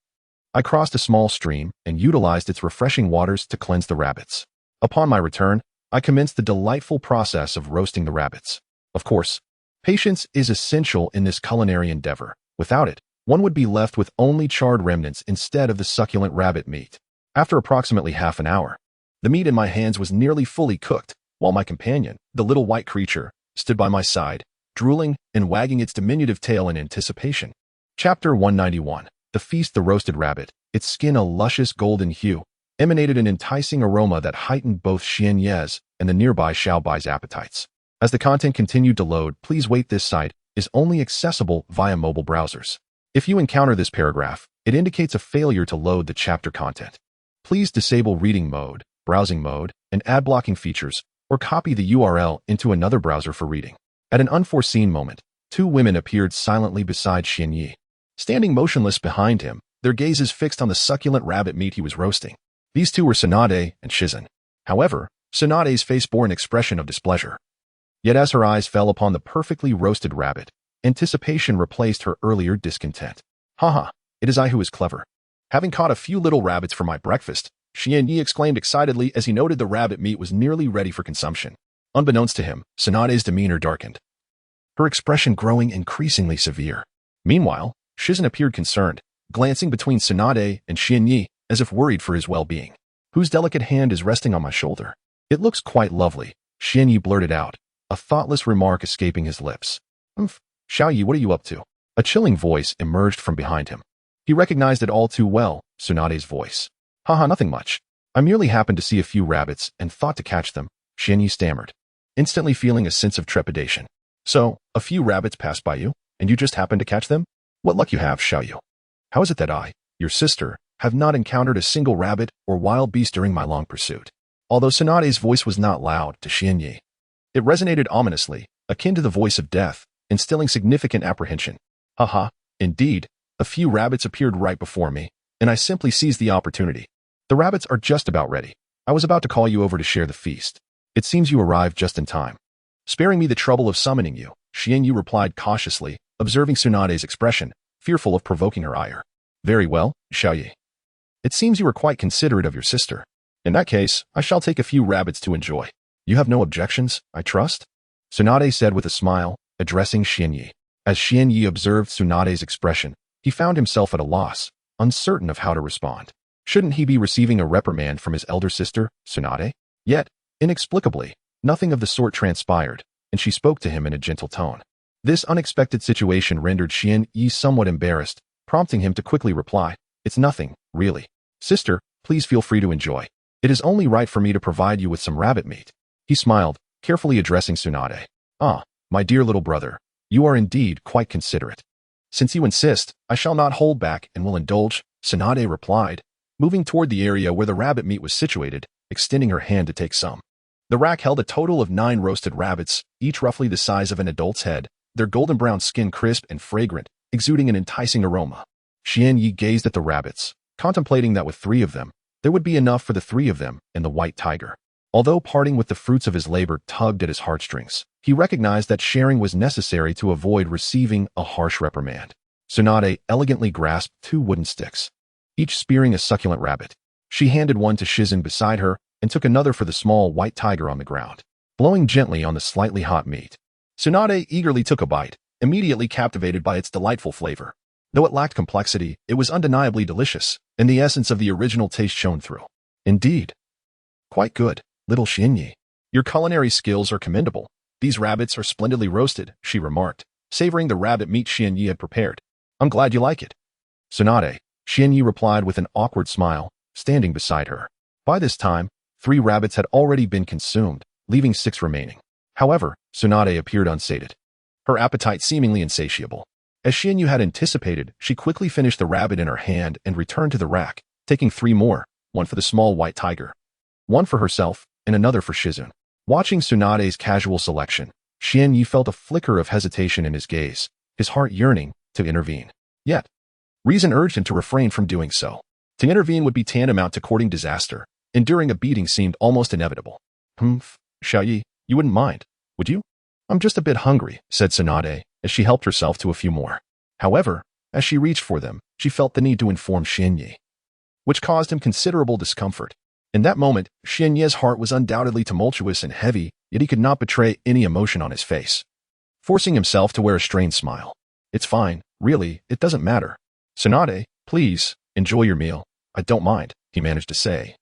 I crossed a small stream and utilized its refreshing waters to cleanse the rabbits. Upon my return, I commenced the delightful process of roasting the rabbits. Of course, patience is essential in this culinary endeavor. Without it, one would be left with only charred remnants instead of the succulent rabbit meat. After approximately half an hour, the meat in my hands was nearly fully cooked, while my companion, the little white creature, stood by my side, drooling and wagging its diminutive tail in anticipation. Chapter 191. The Feast. The roasted rabbit, its skin a luscious golden hue, emanated an enticing aroma that heightened both Xian Yi's and the nearby Xiaobai's appetites. As the content continued to load, please wait. This site is only accessible via mobile browsers. If you encounter this paragraph, it indicates a failure to load the chapter content. Please disable reading mode, browsing mode, and ad blocking features, or copy the URL into another browser for reading. At an unforeseen moment, 2 women appeared silently beside Xian Yi. Standing motionless behind him, their gazes fixed on the succulent rabbit meat he was roasting. These 2 were Tsunade and Shizun. However, Tsunade's face bore an expression of displeasure. Yet as her eyes fell upon the perfectly roasted rabbit, anticipation replaced her earlier discontent. Haha, it is I who is clever. Having caught a few little rabbits for my breakfast, Xian Yi exclaimed excitedly as he noted the rabbit meat was nearly ready for consumption. Unbeknownst to him, Tsunade's demeanor darkened, her expression growing increasingly severe. Meanwhile, Shizun appeared concerned, glancing between Tsunade and Xian Yi as if worried for his well-being. Whose delicate hand is resting on my shoulder? It looks quite lovely, Xian Yi blurted out, a thoughtless remark escaping his lips. Xiao Yi, what are you up to? A chilling voice emerged from behind him. He recognized it all too well, Tsunade's voice. Haha, nothing much. I merely happened to see a few rabbits and thought to catch them, Xian Yi stammered, instantly feeling a sense of trepidation. So, a few rabbits passed by you, and you just happened to catch them? What luck you have, Xiaoyu. How is it that I, your sister, have not encountered a single rabbit or wild beast during my long pursuit? Although Tsunade's voice was not loud to Xianyi, it resonated ominously, akin to the voice of death, instilling significant apprehension. Haha, indeed, a few rabbits appeared right before me, and I simply seized the opportunity. The rabbits are just about ready. I was about to call you over to share the feast. It seems you arrived just in time. Sparing me the trouble of summoning you, Xianyu replied cautiously, observing Tsunade's expression, fearful of provoking her ire. Very well, Xiaoyi. It seems you are quite considerate of your sister. In that case, I shall take a few rabbits to enjoy. You have no objections, I trust? Tsunade said with a smile, addressing Xianyi. As Xianyi observed Tsunade's expression, he found himself at a loss, uncertain of how to respond. Shouldn't he be receiving a reprimand from his elder sister, Tsunade? Yet, inexplicably, nothing of the sort transpired, and she spoke to him in a gentle tone. This unexpected situation rendered Xianyi somewhat embarrassed, prompting him to quickly reply, It's nothing, really. Sister, please feel free to enjoy. It is only right for me to provide you with some rabbit meat. He smiled, carefully addressing Tsunade. Ah, my dear little brother, you are indeed quite considerate. Since you insist, I shall not hold back and will indulge, Tsunade replied, moving toward the area where the rabbit meat was situated, extending her hand to take some. The rack held a total of 9 roasted rabbits, each roughly the size of an adult's head, their golden brown skin crisp and fragrant, exuding an enticing aroma. Xianyi gazed at the rabbits, contemplating that with 3 of them, there would be enough for the 3 of them and the white tiger. Although parting with the fruits of his labor tugged at his heartstrings, he recognized that sharing was necessary to avoid receiving a harsh reprimand. Tsunade elegantly grasped 2 wooden sticks, each spearing a succulent rabbit. She handed one to Shizen beside her and took another for the small white tiger on the ground, blowing gently on the slightly hot meat. Tsunade eagerly took a bite, immediately captivated by its delightful flavor. Though it lacked complexity, it was undeniably delicious, and the essence of the original taste shone through. Indeed. Quite good, little Xianyi. Your culinary skills are commendable. These rabbits are splendidly roasted, she remarked, savoring the rabbit meat Xianyi had prepared. I'm glad you like it. Tsunade, Xianyi replied with an awkward smile, standing beside her. By this time, 3 rabbits had already been consumed, leaving 6 remaining. However, Tsunade appeared unsated, her appetite seemingly insatiable. As Xianyu had anticipated, she quickly finished the rabbit in her hand and returned to the rack, taking 3 more, one for the small white tiger, one for herself, and another for Shizun. Watching Tsunade's casual selection, Xianyu felt a flicker of hesitation in his gaze, his heart yearning to intervene. Yet, reason urged him to refrain from doing so. To intervene would be tantamount to courting disaster. Enduring a beating seemed almost inevitable. Xiaoyi, you wouldn't mind, would you? I'm just a bit hungry, said Tsunade, as she helped herself to a few more. However, as she reached for them, she felt the need to inform Xianyi, which caused him considerable discomfort. In that moment, Xianyi's heart was undoubtedly tumultuous and heavy, yet he could not betray any emotion on his face, forcing himself to wear a strained smile. It's fine, really, it doesn't matter. Tsunade, please, enjoy your meal. I don't mind, he managed to say,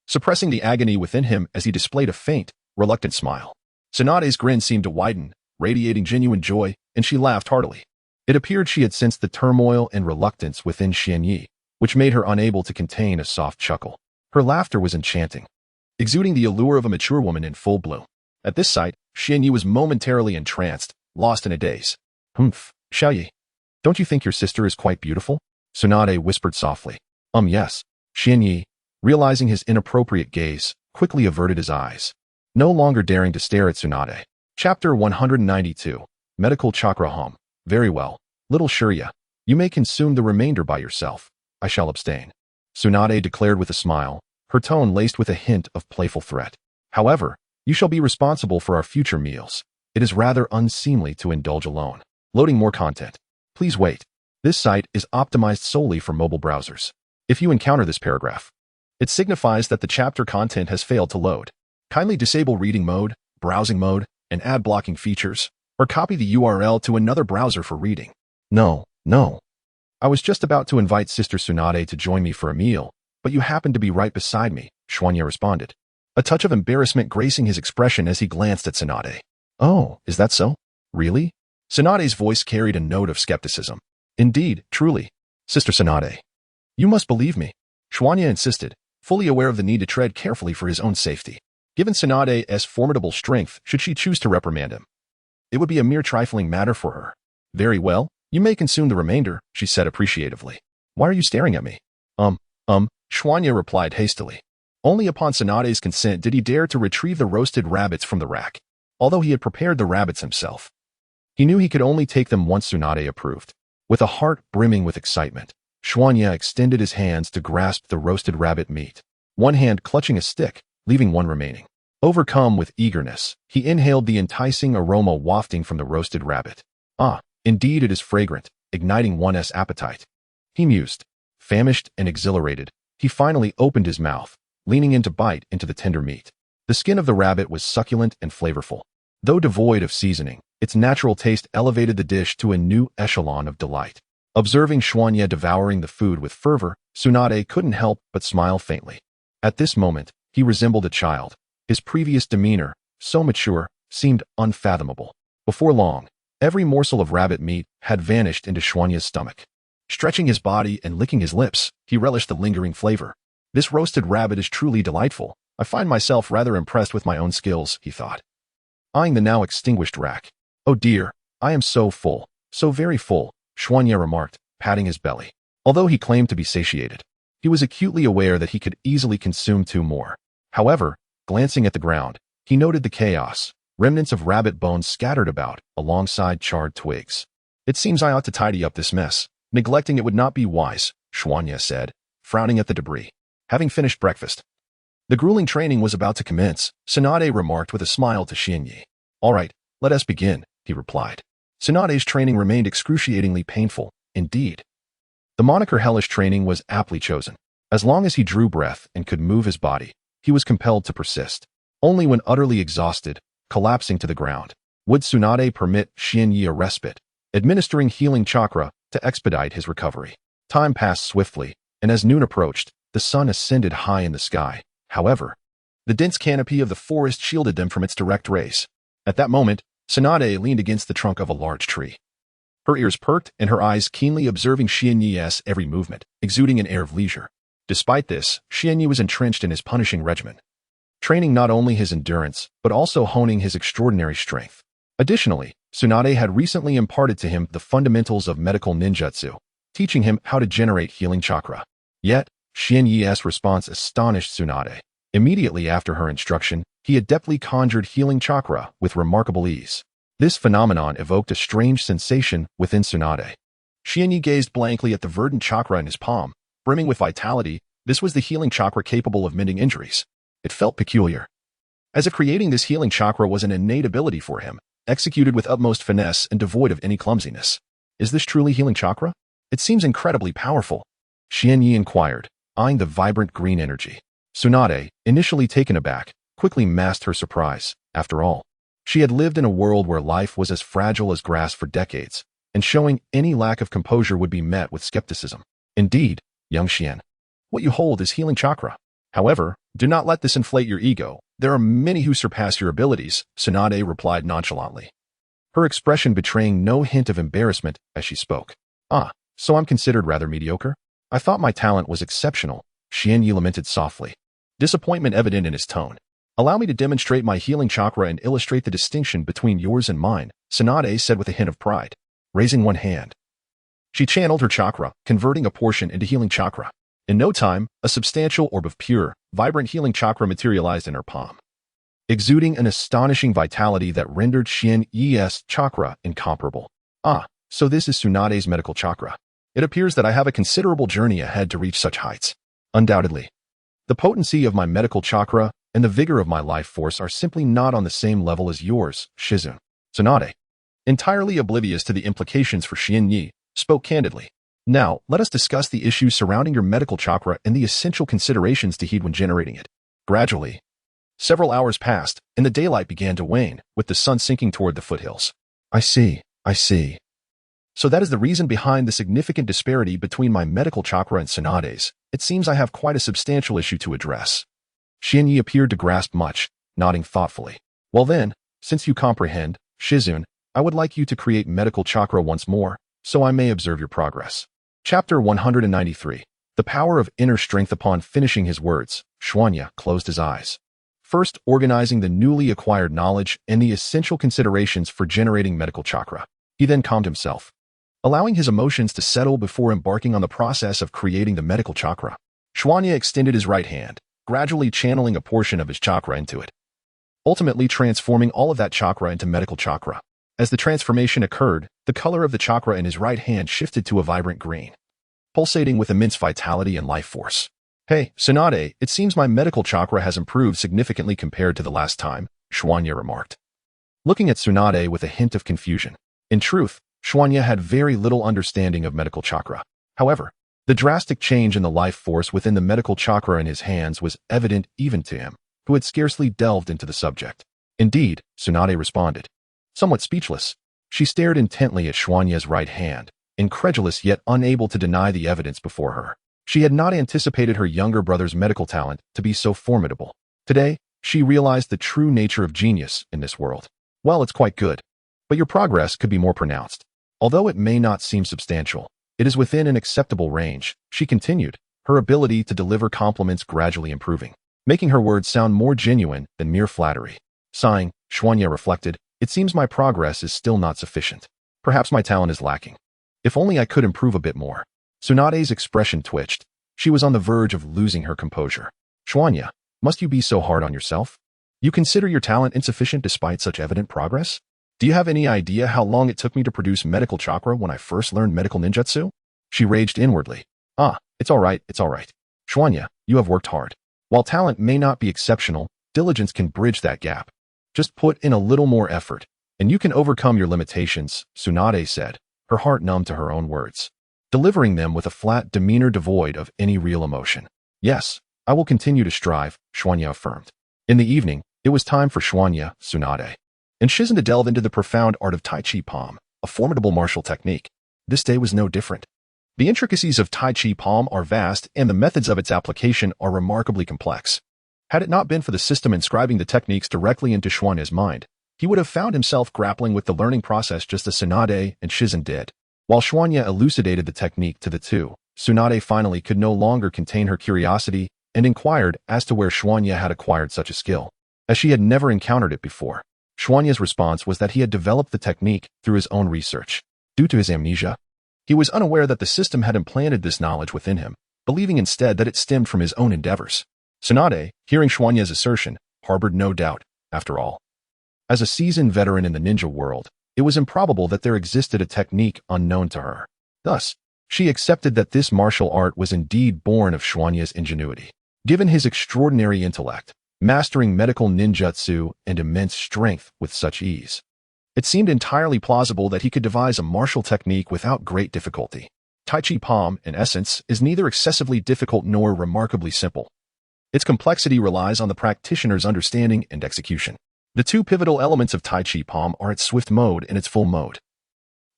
suppressing the agony within him as he displayed a faint, reluctant smile. Tsunade's grin seemed to widen, radiating genuine joy, and she laughed heartily. It appeared she had sensed the turmoil and reluctance within Xianyi, which made her unable to contain a soft chuckle. Her laughter was enchanting, exuding the allure of a mature woman in full bloom. At this sight, Xianyi was momentarily entranced, lost in a daze. Xiaoyi, don't you think your sister is quite beautiful? Tsunade whispered softly. Yes. Xianyi, realizing his inappropriate gaze, quickly averted his eyes, no longer daring to stare at Tsunade. Chapter 192, Medical Chakra Home. Very well, little Shirya. You may consume the remainder by yourself. I shall abstain. Tsunade declared with a smile, her tone laced with a hint of playful threat. However, you shall be responsible for our future meals. It is rather unseemly to indulge alone. Loading more content. Please wait. This site is optimized solely for mobile browsers. If you encounter this paragraph, it signifies that the chapter content has failed to load. Kindly disable reading mode, browsing mode, and ad blocking features, or copy the URL to another browser for reading. No. I was just about to invite Sister Tsunade to join me for a meal, but you happened to be right beside me, Xuanya responded, a touch of embarrassment gracing his expression as he glanced at Tsunade. Oh, is that so? Really? Tsunade's voice carried a note of skepticism. Indeed, truly. Sister Tsunade, you must believe me, Xuanya insisted, fully aware of the need to tread carefully for his own safety, given Tsunade's formidable strength should she choose to reprimand him. it would be a mere trifling matter for her. Very well, you may consume the remainder, she said appreciatively. Why are you staring at me? Xuanya replied hastily. Only upon Tsunade's consent did he dare to retrieve the roasted rabbits from the rack. Although he had prepared the rabbits himself, he knew he could only take them once Tsunade approved. With a heart brimming with excitement, Xuanya extended his hands to grasp the roasted rabbit meat, one hand clutching a stick, leaving one remaining. Overcome with eagerness, he inhaled the enticing aroma wafting from the roasted rabbit. Ah, indeed it is fragrant, igniting one's appetite. He mused. Famished and exhilarated, he finally opened his mouth, leaning in to bite into the tender meat. The skin of the rabbit was succulent and flavorful. Though devoid of seasoning, its natural taste elevated the dish to a new echelon of delight. Observing Xuanya devouring the food with fervor, Tsunade couldn't help but smile faintly. At this moment, he resembled a child. His previous demeanor, so mature, seemed unfathomable. Before long, every morsel of rabbit meat had vanished into Xuanya's stomach. Stretching his body and licking his lips, he relished the lingering flavor. This roasted rabbit is truly delightful. I find myself rather impressed with my own skills, he thought. Eyeing the now extinguished rack. Oh dear, I am so full, so very full, Xuanya remarked, patting his belly. Although he claimed to be satiated, he was acutely aware that he could easily consume 2 more. However, glancing at the ground, he noted the chaos, remnants of rabbit bones scattered about, alongside charred twigs. It seems I ought to tidy up this mess. Neglecting it would not be wise, Xuanya said, frowning at the debris. Having finished breakfast, the grueling training was about to commence, Tsunade remarked with a smile to Xianyi. All right, let us begin, he replied. Tsunade's training remained excruciatingly painful, indeed. The moniker hellish training was aptly chosen. As long as he drew breath and could move his body, he was compelled to persist. Only when utterly exhausted, collapsing to the ground, would Tsunade permit Xianyi a respite, administering healing chakra to expedite his recovery. Time passed swiftly, and as noon approached, the sun ascended high in the sky. However, the dense canopy of the forest shielded them from its direct rays. At that moment, Tsunade leaned against the trunk of a large tree. Her ears perked and her eyes keenly observing Xianyi's every movement, exuding an air of leisure. Despite this, Xianyi was entrenched in his punishing regimen, training not only his endurance, but also honing his extraordinary strength. Additionally, Tsunade had recently imparted to him the fundamentals of medical ninjutsu, teaching him how to generate healing chakra. Yet, Xianyi's response astonished Tsunade. Immediately after her instruction, he adeptly conjured healing chakra with remarkable ease. This phenomenon evoked a strange sensation within Tsunade. Xianyi gazed blankly at the verdant chakra in his palm, brimming with vitality. This was the healing chakra capable of mending injuries. It felt peculiar, as if creating this healing chakra was an innate ability for him, executed with utmost finesse and devoid of any clumsiness. Is this truly healing chakra? It seems incredibly powerful, Xianyi inquired, eyeing the vibrant green energy. Tsunade, initially taken aback, quickly masked her surprise. After all, she had lived in a world where life was as fragile as grass for decades, and showing any lack of composure would be met with skepticism. Indeed, young Xian, what you hold is healing chakra. However, do not let this inflate your ego. There are many who surpass your abilities, Tsunade replied nonchalantly, her expression betraying no hint of embarrassment as she spoke. Ah, so I'm considered rather mediocre? I thought my talent was exceptional, Xianyi lamented softly, disappointment evident in his tone. Allow me to demonstrate my healing chakra and illustrate the distinction between yours and mine, Tsunade said with a hint of pride, raising one hand. She channeled her chakra, converting a portion into healing chakra. In no time, a substantial orb of pure, vibrant healing chakra materialized in her palm, exuding an astonishing vitality that rendered Xianyi's chakra incomparable. Ah, so this is Tsunade's medical chakra. It appears that I have a considerable journey ahead to reach such heights. Undoubtedly, the potency of my medical chakra and the vigor of my life force are simply not on the same level as yours, Shizun. Tsunade, entirely oblivious to the implications for Xianyi, spoke candidly. Now, let us discuss the issues surrounding your medical chakra and the essential considerations to heed when generating it. Gradually, several hours passed, and the daylight began to wane, with the sun sinking toward the foothills. I see. So that is the reason behind the significant disparity between my medical chakra and Tsunade's. It seems I have quite a substantial issue to address. Xianyi appeared to grasp much, nodding thoughtfully. Well then, since you comprehend, Shizun, I would like you to create medical chakra once more, so I may observe your progress. Chapter 193. The power of inner strength. Upon finishing his words, Xuanya closed his eyes, first organizing the newly acquired knowledge and the essential considerations for generating medical chakra. He then calmed himself, allowing his emotions to settle before embarking on the process of creating the medical chakra. Xuanya extended his right hand, gradually channeling a portion of his chakra into it, ultimately transforming all of that chakra into medical chakra. As the transformation occurred, the color of the chakra in his right hand shifted to a vibrant green, pulsating with immense vitality and life force. "Hey, Tsunade, it seems my medical chakra has improved significantly compared to the last time," Xuanya remarked, looking at Tsunade with a hint of confusion. In truth, Xuanya had very little understanding of medical chakra. However, the drastic change in the life force within the medical chakra in his hands was evident even to him, who had scarcely delved into the subject. "Indeed," Tsunade responded, somewhat speechless. She stared intently at Xuanya's right hand, incredulous yet unable to deny the evidence before her. She had not anticipated her younger brother's medical talent to be so formidable. Today, she realized the true nature of genius in this world. "Well, it's quite good, but your progress could be more pronounced. Although it may not seem substantial, it is within an acceptable range," she continued, her ability to deliver compliments gradually improving, making her words sound more genuine than mere flattery. Sighing, Xuanya reflected, "It seems my progress is still not sufficient. Perhaps my talent is lacking. If only I could improve a bit more." Tsunade's expression twitched. She was on the verge of losing her composure. "Xuanya, must you be so hard on yourself? You consider your talent insufficient despite such evident progress? Do you have any idea how long it took me to produce medical chakra when I first learned medical ninjutsu?" She raged inwardly. It's all right. Xuanya, you have worked hard. While talent may not be exceptional, diligence can bridge that gap. Just put in a little more effort, and you can overcome your limitations," Tsunade said, her heart numb to her own words, delivering them with a flat demeanor devoid of any real emotion. "Yes, I will continue to strive," Xuanya affirmed. In the evening, it was time for Xuanya, Tsunade, and Shizen to delve into the profound art of Tai Chi Palm, a formidable martial technique. This day was no different. The intricacies of Tai Chi Palm are vast, and the methods of its application are remarkably complex. Had it not been for the system inscribing the techniques directly into Xuanya's mind, he would have found himself grappling with the learning process just as Tsunade and Shizen did. While Xuanya elucidated the technique to the two, Tsunade finally could no longer contain her curiosity and inquired as to where Xuanya had acquired such a skill, as she had never encountered it before. Xuanya's response was that he had developed the technique through his own research. Due to his amnesia, he was unaware that the system had implanted this knowledge within him, believing instead that it stemmed from his own endeavors. Tsunade, hearing Xuanya's assertion, harbored no doubt, after all. As a seasoned veteran in the ninja world, it was improbable that there existed a technique unknown to her. Thus, she accepted that this martial art was indeed born of Xuanya's ingenuity. Given his extraordinary intellect, mastering medical ninjutsu and immense strength with such ease, it seemed entirely plausible that he could devise a martial technique without great difficulty. Tai Chi Palm, in essence, is neither excessively difficult nor remarkably simple. Its complexity relies on the practitioner's understanding and execution. The two pivotal elements of Tai Chi Palm are its swift mode and its full mode.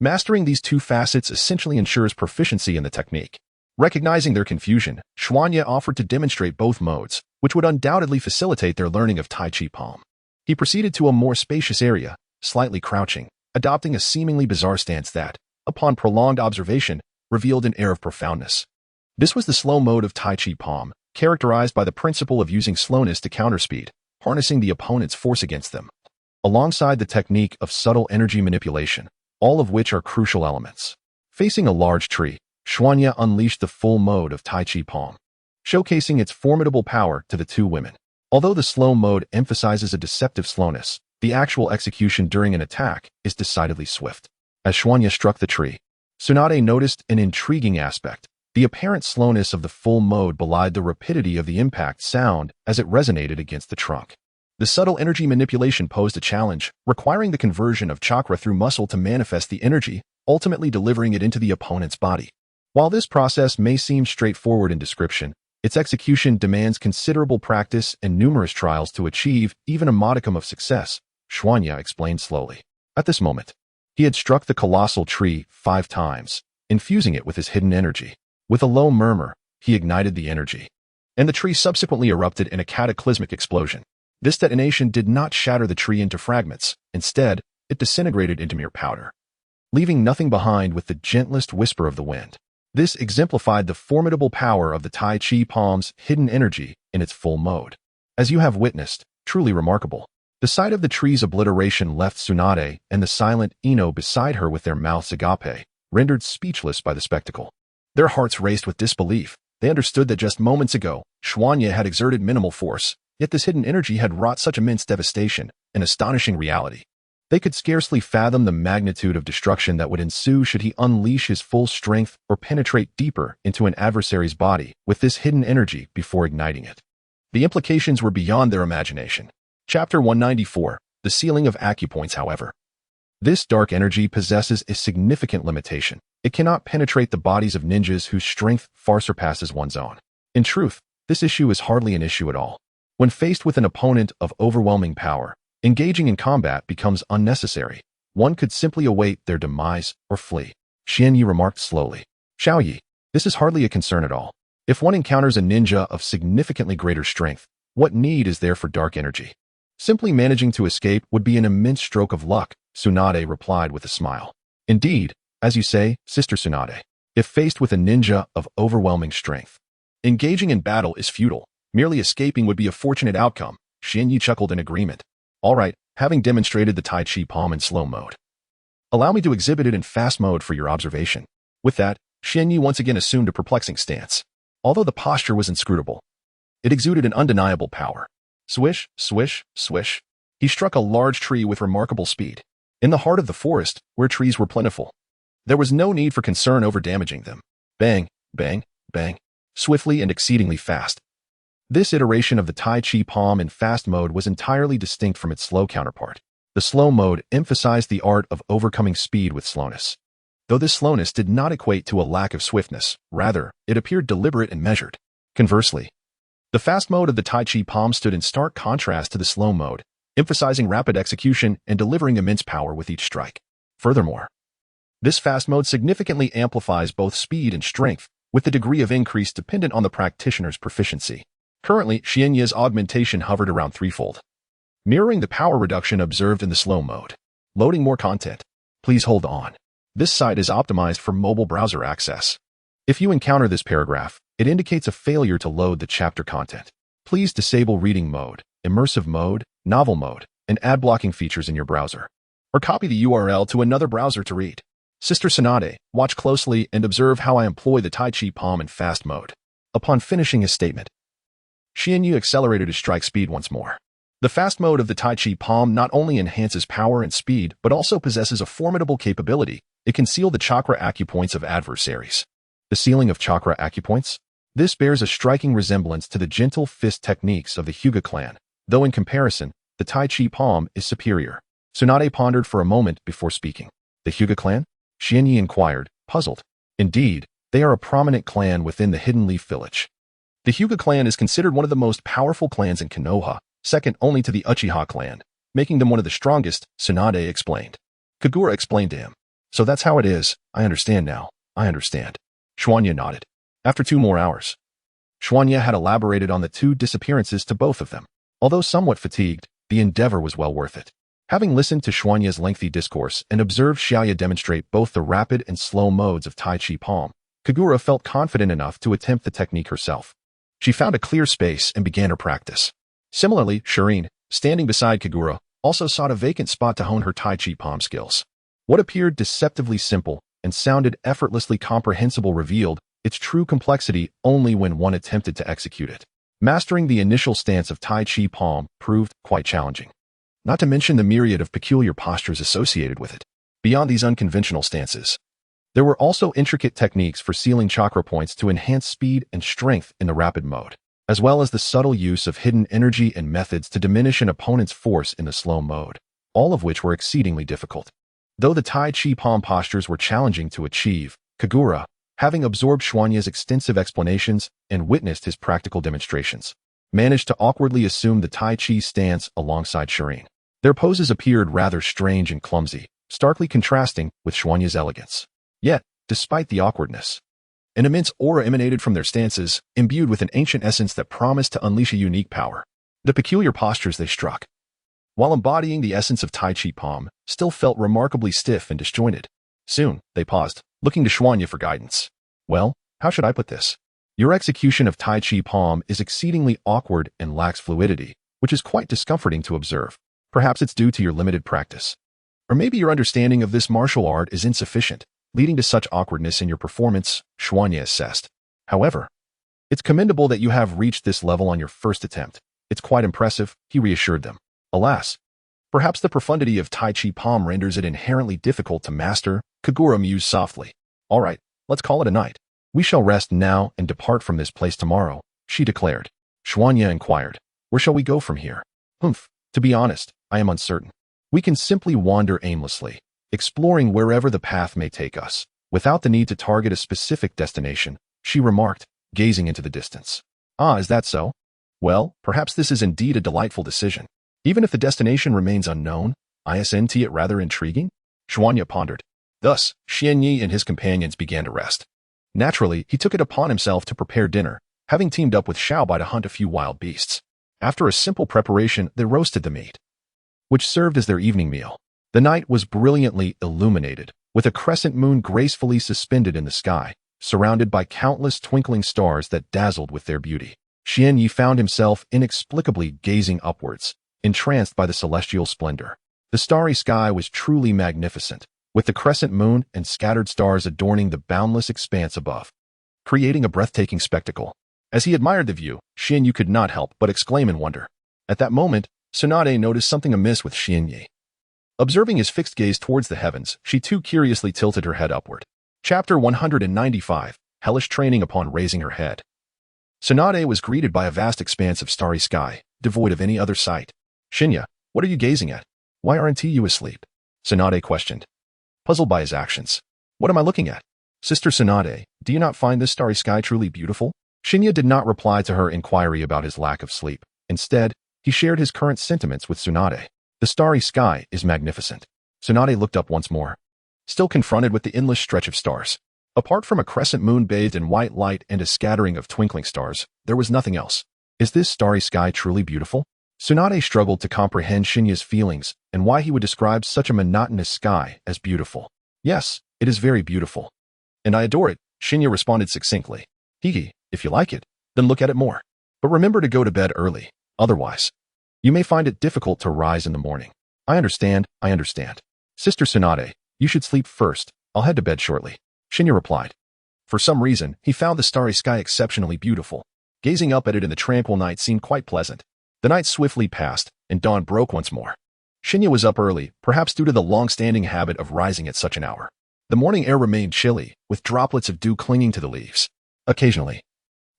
Mastering these two facets essentially ensures proficiency in the technique. Recognizing their confusion, Xuanya offered to demonstrate both modes, which would undoubtedly facilitate their learning of Tai Chi Palm. He proceeded to a more spacious area, slightly crouching, adopting a seemingly bizarre stance that, upon prolonged observation, revealed an air of profoundness. This was the slow mode of Tai Chi Palm, characterized by the principle of using slowness to counter speed, harnessing the opponent's force against them, alongside the technique of subtle energy manipulation, all of which are crucial elements. Facing a large tree, Xuanya unleashed the full mode of Tai Chi Palm, showcasing its formidable power to the two women. Although the slow mode emphasizes a deceptive slowness, the actual execution during an attack is decidedly swift. As Xuanya struck the tree, Tsunade noticed an intriguing aspect. The apparent slowness of the full mode belied the rapidity of the impact sound as it resonated against the trunk. The subtle energy manipulation posed a challenge, requiring the conversion of chakra through muscle to manifest the energy, ultimately delivering it into the opponent's body. While this process may seem straightforward in description, its execution demands considerable practice and numerous trials to achieve even a modicum of success, Xuanya explained slowly. At this moment, he had struck the colossal tree 5 times, infusing it with his hidden energy. With a low murmur, he ignited the energy, and the tree subsequently erupted in a cataclysmic explosion. This detonation did not shatter the tree into fragments. Instead, it disintegrated into mere powder, leaving nothing behind with the gentlest whisper of the wind. This exemplified the formidable power of the Tai Chi Palm's hidden energy in its full mode. As you have witnessed, Truly remarkable. The sight of the tree's obliteration left Tsunade and the silent Ino beside her with their mouths agape, rendered speechless by the spectacle. Their hearts raced with disbelief. They understood that just moments ago, Xuanya had exerted minimal force, yet this hidden energy had wrought such immense devastation, an astonishing reality. They could scarcely fathom the magnitude of destruction that would ensue should he unleash his full strength or penetrate deeper into an adversary's body with this hidden energy before igniting it. The implications were beyond their imagination. Chapter 194, The Sealing of Acupoints, however. This dark energy possesses a significant limitation. It cannot penetrate the bodies of ninjas whose strength far surpasses one's own. In truth, this issue is hardly an issue at all. When faced with an opponent of overwhelming power, engaging in combat becomes unnecessary. One could simply await their demise or flee. Xianyi remarked slowly. Xiaoyi, this is hardly a concern at all. If one encounters a ninja of significantly greater strength, what need is there for dark energy? Simply managing to escape would be an immense stroke of luck, Tsunade replied with a smile. Indeed, as you say, Sister Tsunade, if faced with a ninja of overwhelming strength, engaging in battle is futile. Merely escaping would be a fortunate outcome. Xianyi chuckled in agreement. All right, having demonstrated the Tai Chi palm in slow mode, allow me to exhibit it in fast mode for your observation. With that, Xianyi once again assumed a perplexing stance. Although the posture was inscrutable, it exuded an undeniable power. Swish, swish, swish. He struck a large tree with remarkable speed. In the heart of the forest, where trees were plentiful, there was no need for concern over damaging them. Bang, bang, bang. Swiftly and exceedingly fast. This iteration of the Tai Chi palm in fast mode was entirely distinct from its slow counterpart. The slow mode emphasized the art of overcoming speed with slowness. Though this slowness did not equate to a lack of swiftness, rather, it appeared deliberate and measured. Conversely, the fast mode of the Tai Chi palm stood in stark contrast to the slow mode, emphasizing rapid execution and delivering immense power with each strike. Furthermore, this fast mode significantly amplifies both speed and strength, with the degree of increase dependent on the practitioner's proficiency. Currently, Xianyi's augmentation hovered around threefold, mirroring the power reduction observed in the slow mode. Loading more content. Please hold on. This site is optimized for mobile browser access. If you encounter this paragraph, it indicates a failure to load the chapter content. Please disable reading mode, immersive mode, novel mode, and ad blocking features in your browser. Or copy the URL to another browser to read. Sister Tsunade, watch closely and observe how I employ the Tai Chi palm in fast mode. Upon finishing his statement, Xianyi accelerated his strike speed once more. The fast mode of the Tai Chi palm not only enhances power and speed, but also possesses a formidable capability. It can seal the chakra acupoints of adversaries. The sealing of chakra acupoints? This bears a striking resemblance to the gentle fist techniques of the Hyuga clan, though in comparison, the Tai Chi palm is superior. Tsunade pondered for a moment before speaking. The Hyuga clan? Xianyi inquired, puzzled. Indeed, they are a prominent clan within the Hidden Leaf Village. The Hyuga clan is considered one of the most powerful clans in Konoha, second only to the Uchiha clan, making them one of the strongest, Tsunade explained. Kagura explained to him. So that's how it is. I understand now. I understand. Xuanya nodded. After 2 more hours, Xuanya had elaborated on the 2 disappearances to both of them. Although somewhat fatigued, the endeavor was well worth it. Having listened to Xuanya's lengthy discourse and observed Xiaoya demonstrate both the rapid and slow modes of Tai Chi palm, Kagura felt confident enough to attempt the technique herself. She found a clear space and began her practice. Similarly, Shireen, standing beside Kagura, also sought a vacant spot to hone her Tai Chi palm skills. What appeared deceptively simple and sounded effortlessly comprehensible revealed its true complexity only when one attempted to execute it. Mastering the initial stance of Tai Chi palm proved quite challenging. Not to mention the myriad of peculiar postures associated with it. Beyond these unconventional stances, there were also intricate techniques for sealing chakra points to enhance speed and strength in the rapid mode, as well as the subtle use of hidden energy and methods to diminish an opponent's force in the slow mode, all of which were exceedingly difficult. Though the Tai Chi palm postures were challenging to achieve, Kagura, having absorbed Xuanya's extensive explanations and witnessed his practical demonstrations, managed to awkwardly assume the Tai Chi stance alongside Shireen. Their poses appeared rather strange and clumsy, starkly contrasting with Xuanya's elegance. Yet, despite the awkwardness, an immense aura emanated from their stances, imbued with an ancient essence that promised to unleash a unique power. The peculiar postures they struck, while embodying the essence of Tai Chi palm, still felt remarkably stiff and disjointed. Soon, they paused, looking to Xuanya for guidance. Well, how should I put this? Your execution of Tai Chi palm is exceedingly awkward and lacks fluidity, which is quite discomforting to observe. Perhaps it's due to your limited practice. Or maybe your understanding of this martial art is insufficient, leading to such awkwardness in your performance, Xuanye assessed. However, it's commendable that you have reached this level on your first attempt. It's quite impressive, he reassured them. Alas, perhaps the profundity of Tai Chi Palm renders it inherently difficult to master, Kagura mused softly. All right, let's call it a night. We shall rest now and depart from this place tomorrow, she declared. Xuanye inquired. Where shall we go from here? To be honest, I am uncertain. We can simply wander aimlessly, exploring wherever the path may take us, without the need to target a specific destination, she remarked, gazing into the distance. Ah, is that so? Well, perhaps this is indeed a delightful decision. Even if the destination remains unknown, isn't it rather intriguing? Xuanye pondered. Thus, Xianyi and his companions began to rest. Naturally, he took it upon himself to prepare dinner, having teamed up with Xiaobai to hunt a few wild beasts. After a simple preparation, they roasted the meat, which served as their evening meal. The night was brilliantly illuminated, with a crescent moon gracefully suspended in the sky, surrounded by countless twinkling stars that dazzled with their beauty. Xianyi found himself inexplicably gazing upwards, entranced by the celestial splendor. The starry sky was truly magnificent, with the crescent moon and scattered stars adorning the boundless expanse above, creating a breathtaking spectacle. As he admired the view, Xianyi could not help but exclaim in wonder. At that moment, Tsunade noticed something amiss with Xianyi. Observing his fixed gaze towards the heavens, she too curiously tilted her head upward. Chapter 195, Hellish Training Upon Raising Her Head. Tsunade was greeted by a vast expanse of starry sky, devoid of any other sight. Shinya, what are you gazing at? Why aren't you asleep? Tsunade questioned, puzzled by his actions. What am I looking at? Sister Tsunade, do you not find this starry sky truly beautiful? Shinya did not reply to her inquiry about his lack of sleep. Instead, he shared his current sentiments with Tsunade. The starry sky is magnificent. Tsunade looked up once more, still confronted with the endless stretch of stars. Apart from a crescent moon bathed in white light and a scattering of twinkling stars, there was nothing else. Is this starry sky truly beautiful? Tsunade struggled to comprehend Shinya's feelings and why he would describe such a monotonous sky as beautiful. Yes, it is very beautiful. And I adore it, Shinya responded succinctly. Hee, if you like it, then look at it more. But remember to go to bed early, otherwise, you may find it difficult to rise in the morning. I understand. Sister Tsunade, you should sleep first. I'll head to bed shortly. Shinya replied. For some reason, he found the starry sky exceptionally beautiful. Gazing up at it in the tranquil night seemed quite pleasant. The night swiftly passed, and dawn broke once more. Shinya was up early, perhaps due to the long-standing habit of rising at such an hour. The morning air remained chilly, with droplets of dew clinging to the leaves. Occasionally,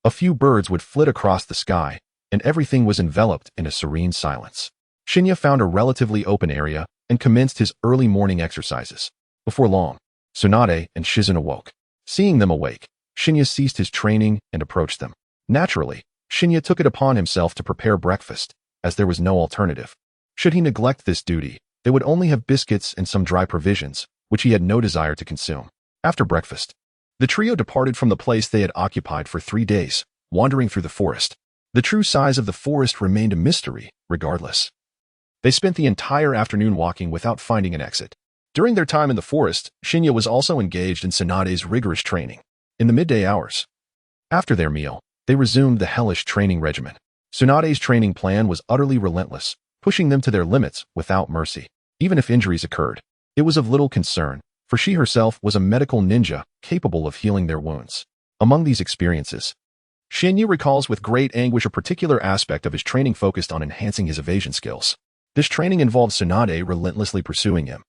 a few birds would flit across the sky, and everything was enveloped in a serene silence. Shinya found a relatively open area and commenced his early morning exercises. Before long, Tsunade and Shizen awoke. Seeing them awake, Shinya ceased his training and approached them. Naturally, Shinya took it upon himself to prepare breakfast, as there was no alternative. Should he neglect this duty, they would only have biscuits and some dry provisions, which he had no desire to consume. After breakfast, the trio departed from the place they had occupied for 3 days, wandering through the forest. The true size of the forest remained a mystery, regardless. They spent the entire afternoon walking without finding an exit. During their time in the forest, Shinya was also engaged in Tsunade's rigorous training. In the midday hours, after their meal, they resumed the hellish training regimen. Tsunade's training plan was utterly relentless, pushing them to their limits without mercy. Even if injuries occurred, it was of little concern, for she herself was a medical ninja capable of healing their wounds. Among these experiences, Shinya recalls with great anguish a particular aspect of his training focused on enhancing his evasion skills. This training involved Tsunade relentlessly pursuing him,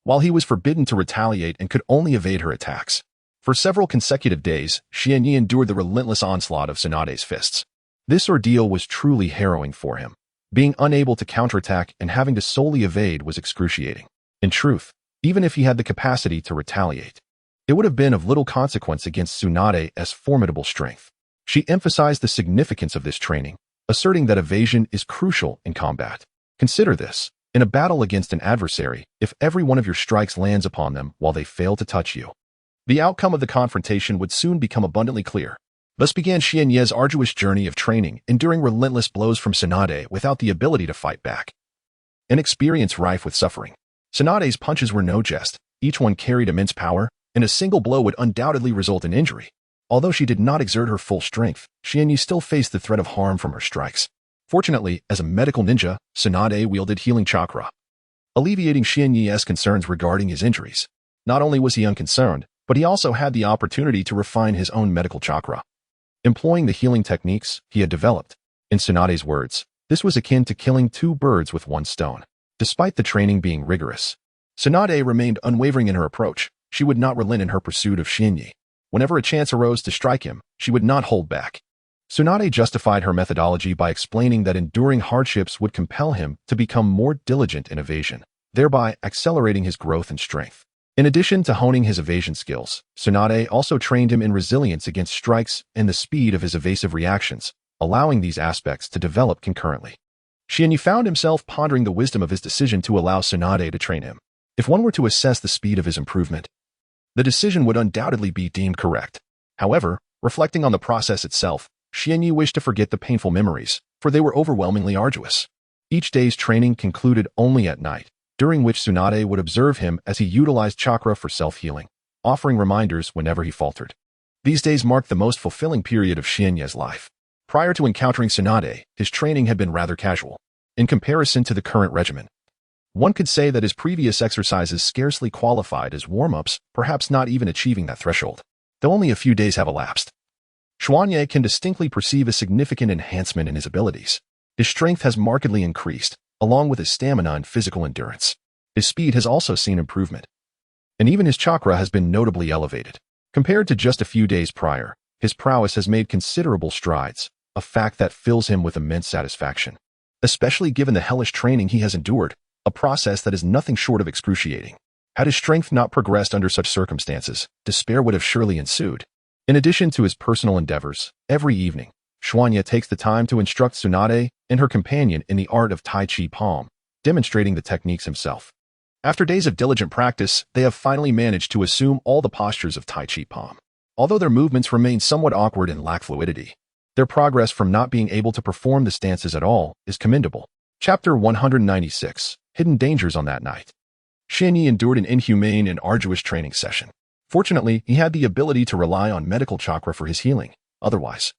while he was forbidden to retaliate and could only evade her attacks. For several consecutive days, Xianyi endured the relentless onslaught of Tsunade's fists. This ordeal was truly harrowing for him. Being unable to counterattack and having to solely evade was excruciating. In truth, even if he had the capacity to retaliate, it would have been of little consequence against Tsunade's formidable strength. She emphasized the significance of this training, asserting that evasion is crucial in combat. Consider this. In a battle against an adversary, if every one of your strikes lands upon them while they fail to touch you, the outcome of the confrontation would soon become abundantly clear. Thus began Xianye's arduous journey of training, enduring relentless blows from Tsunade without the ability to fight back. An experience rife with suffering. Tsunade's punches were no jest. Each one carried immense power, and a single blow would undoubtedly result in injury. Although she did not exert her full strength, Xianyi still faced the threat of harm from her strikes. Fortunately, as a medical ninja, Tsunade wielded healing chakra, alleviating Xianyi's concerns regarding his injuries. Not only was he unconcerned, but he also had the opportunity to refine his own medical chakra, employing the healing techniques he had developed. In Tsunade's words, this was akin to killing two birds with one stone. Despite the training being rigorous, Tsunade remained unwavering in her approach. She would not relent in her pursuit of Xianyi. Whenever a chance arose to strike him, she would not hold back. Tsunade justified her methodology by explaining that enduring hardships would compel him to become more diligent in evasion, thereby accelerating his growth and strength. In addition to honing his evasion skills, Tsunade also trained him in resilience against strikes and the speed of his evasive reactions, allowing these aspects to develop concurrently. Xianyi found himself pondering the wisdom of his decision to allow Tsunade to train him. If one were to assess the speed of his improvement, the decision would undoubtedly be deemed correct. However, reflecting on the process itself, Xianyi wished to forget the painful memories, for they were overwhelmingly arduous. Each day's training concluded only at night, during which Tsunade would observe him as he utilized chakra for self-healing, offering reminders whenever he faltered. These days marked the most fulfilling period of Xianyi's life. Prior to encountering Tsunade, his training had been rather casual. In comparison to the current regimen, one could say that his previous exercises scarcely qualified as warm-ups, perhaps not even achieving that threshold. Though only a few days have elapsed, Xuanye can distinctly perceive a significant enhancement in his abilities. His strength has markedly increased, along with his stamina and physical endurance. His speed has also seen improvement, and even his chakra has been notably elevated. Compared to just a few days prior, his prowess has made considerable strides, a fact that fills him with immense satisfaction, especially given the hellish training he has endured, a process that is nothing short of excruciating. Had his strength not progressed under such circumstances, despair would have surely ensued. In addition to his personal endeavors, every evening, Xuanye takes the time to instruct Tsunade and her companion in the art of Tai Chi Palm, demonstrating the techniques himself. After days of diligent practice, they have finally managed to assume all the postures of Tai Chi Palm. Although their movements remain somewhat awkward and lack fluidity, their progress from not being able to perform the stances at all is commendable. Chapter 196, Hidden Dangers on that night. Xianyi endured an inhumane and arduous training session. Fortunately, he had the ability to rely on medical chakra for his healing. Otherwise,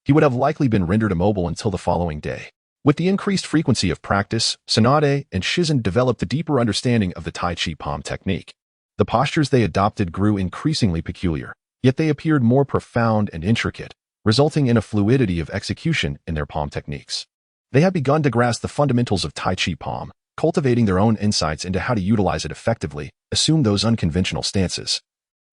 he would have likely been rendered immobile until the following day. With the increased frequency of practice, Tsunade and Shizen developed a deeper understanding of the Tai Chi Palm technique. The postures they adopted grew increasingly peculiar, yet they appeared more profound and intricate, resulting in a fluidity of execution in their palm techniques. They had begun to grasp the fundamentals of Tai Chi Palm, cultivating their own insights into how to utilize it effectively, assume those unconventional stances,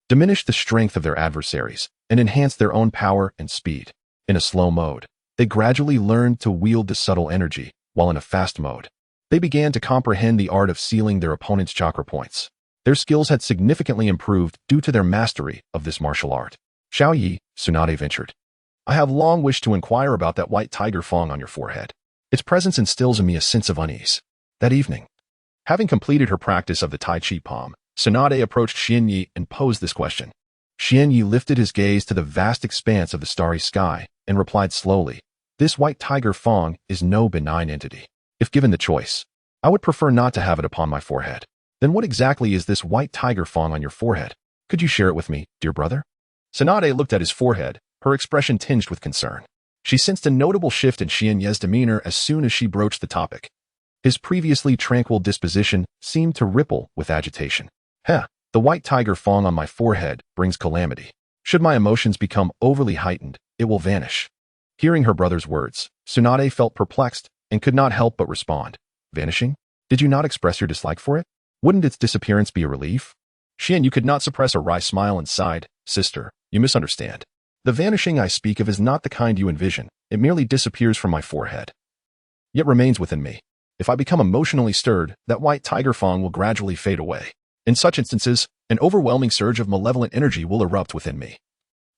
diminish the strength of their adversaries, and enhance their own power and speed. In a slow mode, they gradually learned to wield the subtle energy, while in a fast mode, they began to comprehend the art of sealing their opponent's chakra points. Their skills had significantly improved due to their mastery of this martial art. Xiao Yi, Tsunade ventured. I have long wished to inquire about that white tiger fong on your forehead. Its presence instills in me a sense of unease. That evening, having completed her practice of the Tai Chi Palm, Tsunade approached Xianyi and posed this question. Xianyi lifted his gaze to the vast expanse of the starry sky and replied slowly, "This white tiger fong is no benign entity. If given the choice, I would prefer not to have it upon my forehead." Then what exactly is this white tiger fong on your forehead? Could you share it with me, dear brother? Tsunade looked at his forehead, her expression tinged with concern. She sensed a notable shift in Xianyi's demeanor as soon as she broached the topic. His previously tranquil disposition seemed to ripple with agitation. The white tiger fong on my forehead brings calamity. Should my emotions become overly heightened, it will vanish. Hearing her brother's words, Tsunade felt perplexed and could not help but respond. Vanishing? Did you not express your dislike for it? Wouldn't its disappearance be a relief? Xianyi could not suppress a wry smile and sighed. Sister, you misunderstand. The vanishing I speak of is not the kind you envision. It merely disappears from my forehead, yet remains within me. If I become emotionally stirred, that white tiger fong will gradually fade away. In such instances, an overwhelming surge of malevolent energy will erupt within me,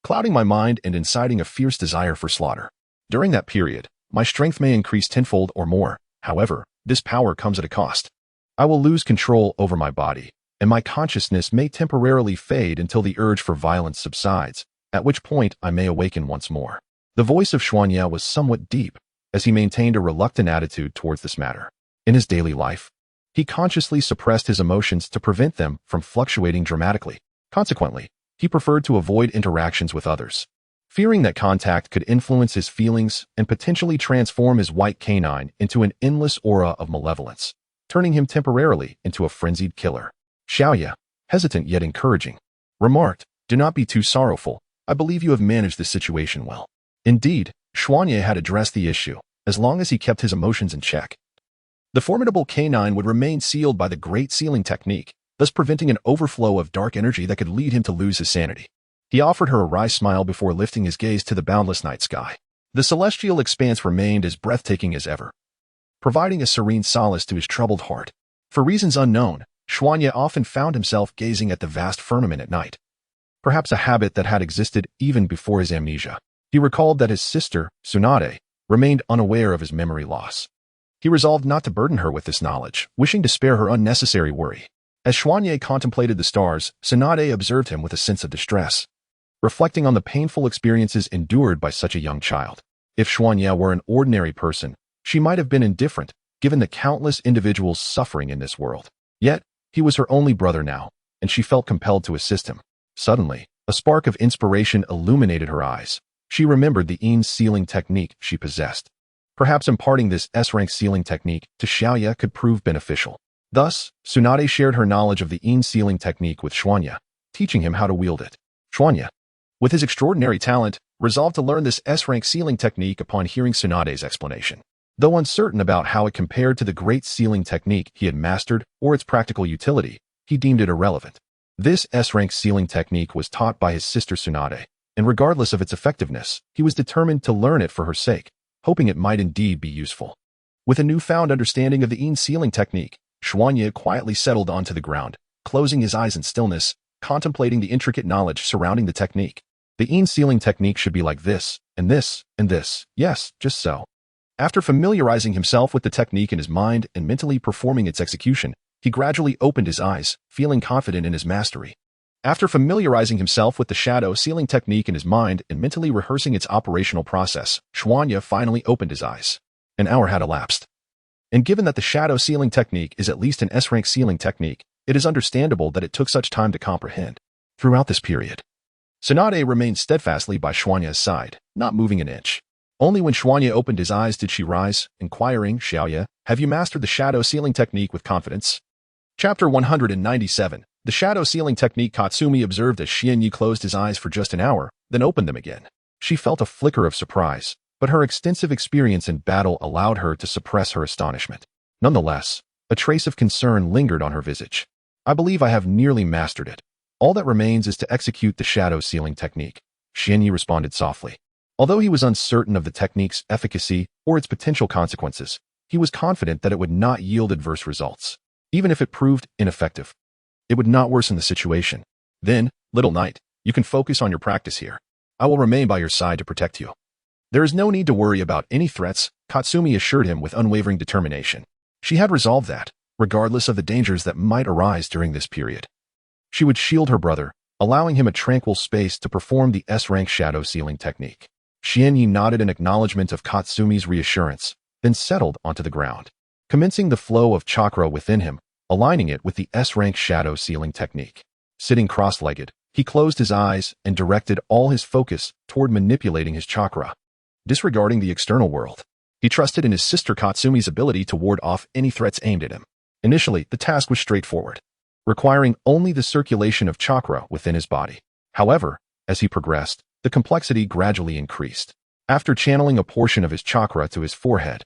clouding my mind and inciting a fierce desire for slaughter. During that period, my strength may increase tenfold or more. However, this power comes at a cost. I will lose control over my body, and my consciousness may temporarily fade until the urge for violence subsides, at which point I may awaken once more. The voice of Xuanye was somewhat deep, as he maintained a reluctant attitude towards this matter. In his daily life, he consciously suppressed his emotions to prevent them from fluctuating dramatically. Consequently, he preferred to avoid interactions with others. fearing that contact could influence his feelings and potentially transform his white canine into an endless aura of malevolence, turning him temporarily into a frenzied killer. Xiaoya, hesitant yet encouraging, remarked, "Do not be too sorrowful. I believe you have managed this situation well." Indeed, Xuanye had addressed the issue, as long as he kept his emotions in check. The formidable canine would remain sealed by the Great Sealing Technique, thus preventing an overflow of dark energy that could lead him to lose his sanity. He offered her a wry smile before lifting his gaze to the boundless night sky. The celestial expanse remained as breathtaking as ever, providing a serene solace to his troubled heart. For reasons unknown, Xuanye often found himself gazing at the vast firmament at night, perhaps a habit that had existed even before his amnesia. He recalled that his sister, Tsunade, remained unaware of his memory loss. He resolved not to burden her with this knowledge, wishing to spare her unnecessary worry. As Xuanye contemplated the stars, Tsunade observed him with a sense of distress, reflecting on the painful experiences endured by such a young child. If Xuanye were an ordinary person, she might have been indifferent, given the countless individuals suffering in this world. Yet, he was her only brother now, and she felt compelled to assist him. Suddenly, a spark of inspiration illuminated her eyes. She remembered the Yin sealing technique she possessed. Perhaps imparting this S-rank sealing technique to Xiaoya could prove beneficial. Thus, Tsunade shared her knowledge of the Yin sealing technique with Xuanye, teaching him how to wield it. Xuanye, with his extraordinary talent, resolved to learn this S-rank sealing technique upon hearing Tsunade's explanation. Though uncertain about how it compared to the great sealing technique he had mastered or its practical utility, he deemed it irrelevant. This S-rank sealing technique was taught by his sister Tsunade, and regardless of its effectiveness, he was determined to learn it for her sake, hoping it might indeed be useful. With a newfound understanding of the Yin sealing technique, Xuanye quietly settled onto the ground, closing his eyes in stillness, contemplating the intricate knowledge surrounding the technique. The Yin sealing technique should be like this, and this, and this. Yes, just so. After familiarizing himself with the technique in his mind and mentally performing its execution, he gradually opened his eyes, feeling confident in his mastery. After familiarizing himself with the shadow sealing technique in his mind and mentally rehearsing its operational process, Xuanye finally opened his eyes. An hour had elapsed. And given that the shadow sealing technique is at least an S-rank sealing technique, it is understandable that it took such time to comprehend. Throughout this period, Tsunade remained steadfastly by Xuanye's side, not moving an inch. Only when Xuanye opened his eyes did she rise, inquiring, "Xiaoya, have you mastered the shadow sealing technique with confidence?" Chapter 197. The shadow sealing technique. Katsumi observed as Xianyi closed his eyes for just an hour, then opened them again. She felt a flicker of surprise, but her extensive experience in battle allowed her to suppress her astonishment. Nonetheless, a trace of concern lingered on her visage. "I believe I have nearly mastered it. All that remains is to execute the shadow sealing technique," Xianyi responded softly. Although he was uncertain of the technique's efficacy or its potential consequences, he was confident that it would not yield adverse results. Even if it proved ineffective, it would not worsen the situation. "Then, little knight, you can focus on your practice here. I will remain by your side to protect you." "There is no need to worry about any threats," Katsumi assured him with unwavering determination. She had resolved that, regardless of the dangers that might arise during this period, she would shield her brother, allowing him a tranquil space to perform the S-rank shadow sealing technique. Xianyi nodded in acknowledgement of Katsumi's reassurance, then settled onto the ground, commencing the flow of chakra within him, aligning it with the S-rank shadow sealing technique. Sitting cross-legged, he closed his eyes and directed all his focus toward manipulating his chakra. Disregarding the external world, he trusted in his sister Katsumi's ability to ward off any threats aimed at him. Initially, the task was straightforward, requiring only the circulation of chakra within his body. However, as he progressed, the complexity gradually increased. After channeling a portion of his chakra to his forehead,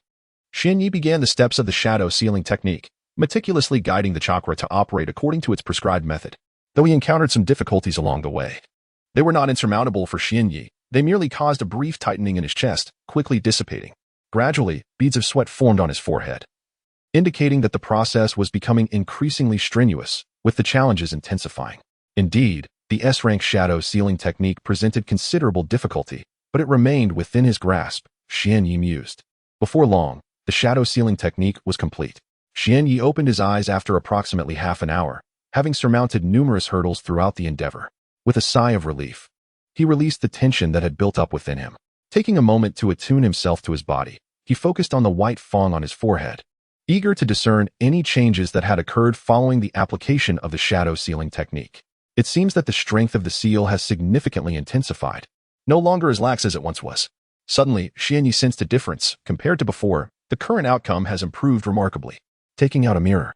Xianyi began the steps of the shadow sealing technique, meticulously guiding the chakra to operate according to its prescribed method. Though he encountered some difficulties along the way, they were not insurmountable for Xianyi. They merely caused a brief tightening in his chest, quickly dissipating. Gradually, beads of sweat formed on his forehead, indicating that the process was becoming increasingly strenuous, with the challenges intensifying. Indeed, the S-rank shadow sealing technique presented considerable difficulty, but it remained within his grasp, Xianyi mused. Before long, the shadow sealing technique was complete. Xianyi opened his eyes after approximately half an hour, having surmounted numerous hurdles throughout the endeavor. With a sigh of relief, he released the tension that had built up within him. Taking a moment to attune himself to his body, he focused on the white fong on his forehead, eager to discern any changes that had occurred following the application of the shadow sealing technique. It seems that the strength of the seal has significantly intensified. no longer as lax as it once was. Suddenly, Xianyi sensed a difference. Compared to before, the current outcome has improved remarkably. Taking out a mirror,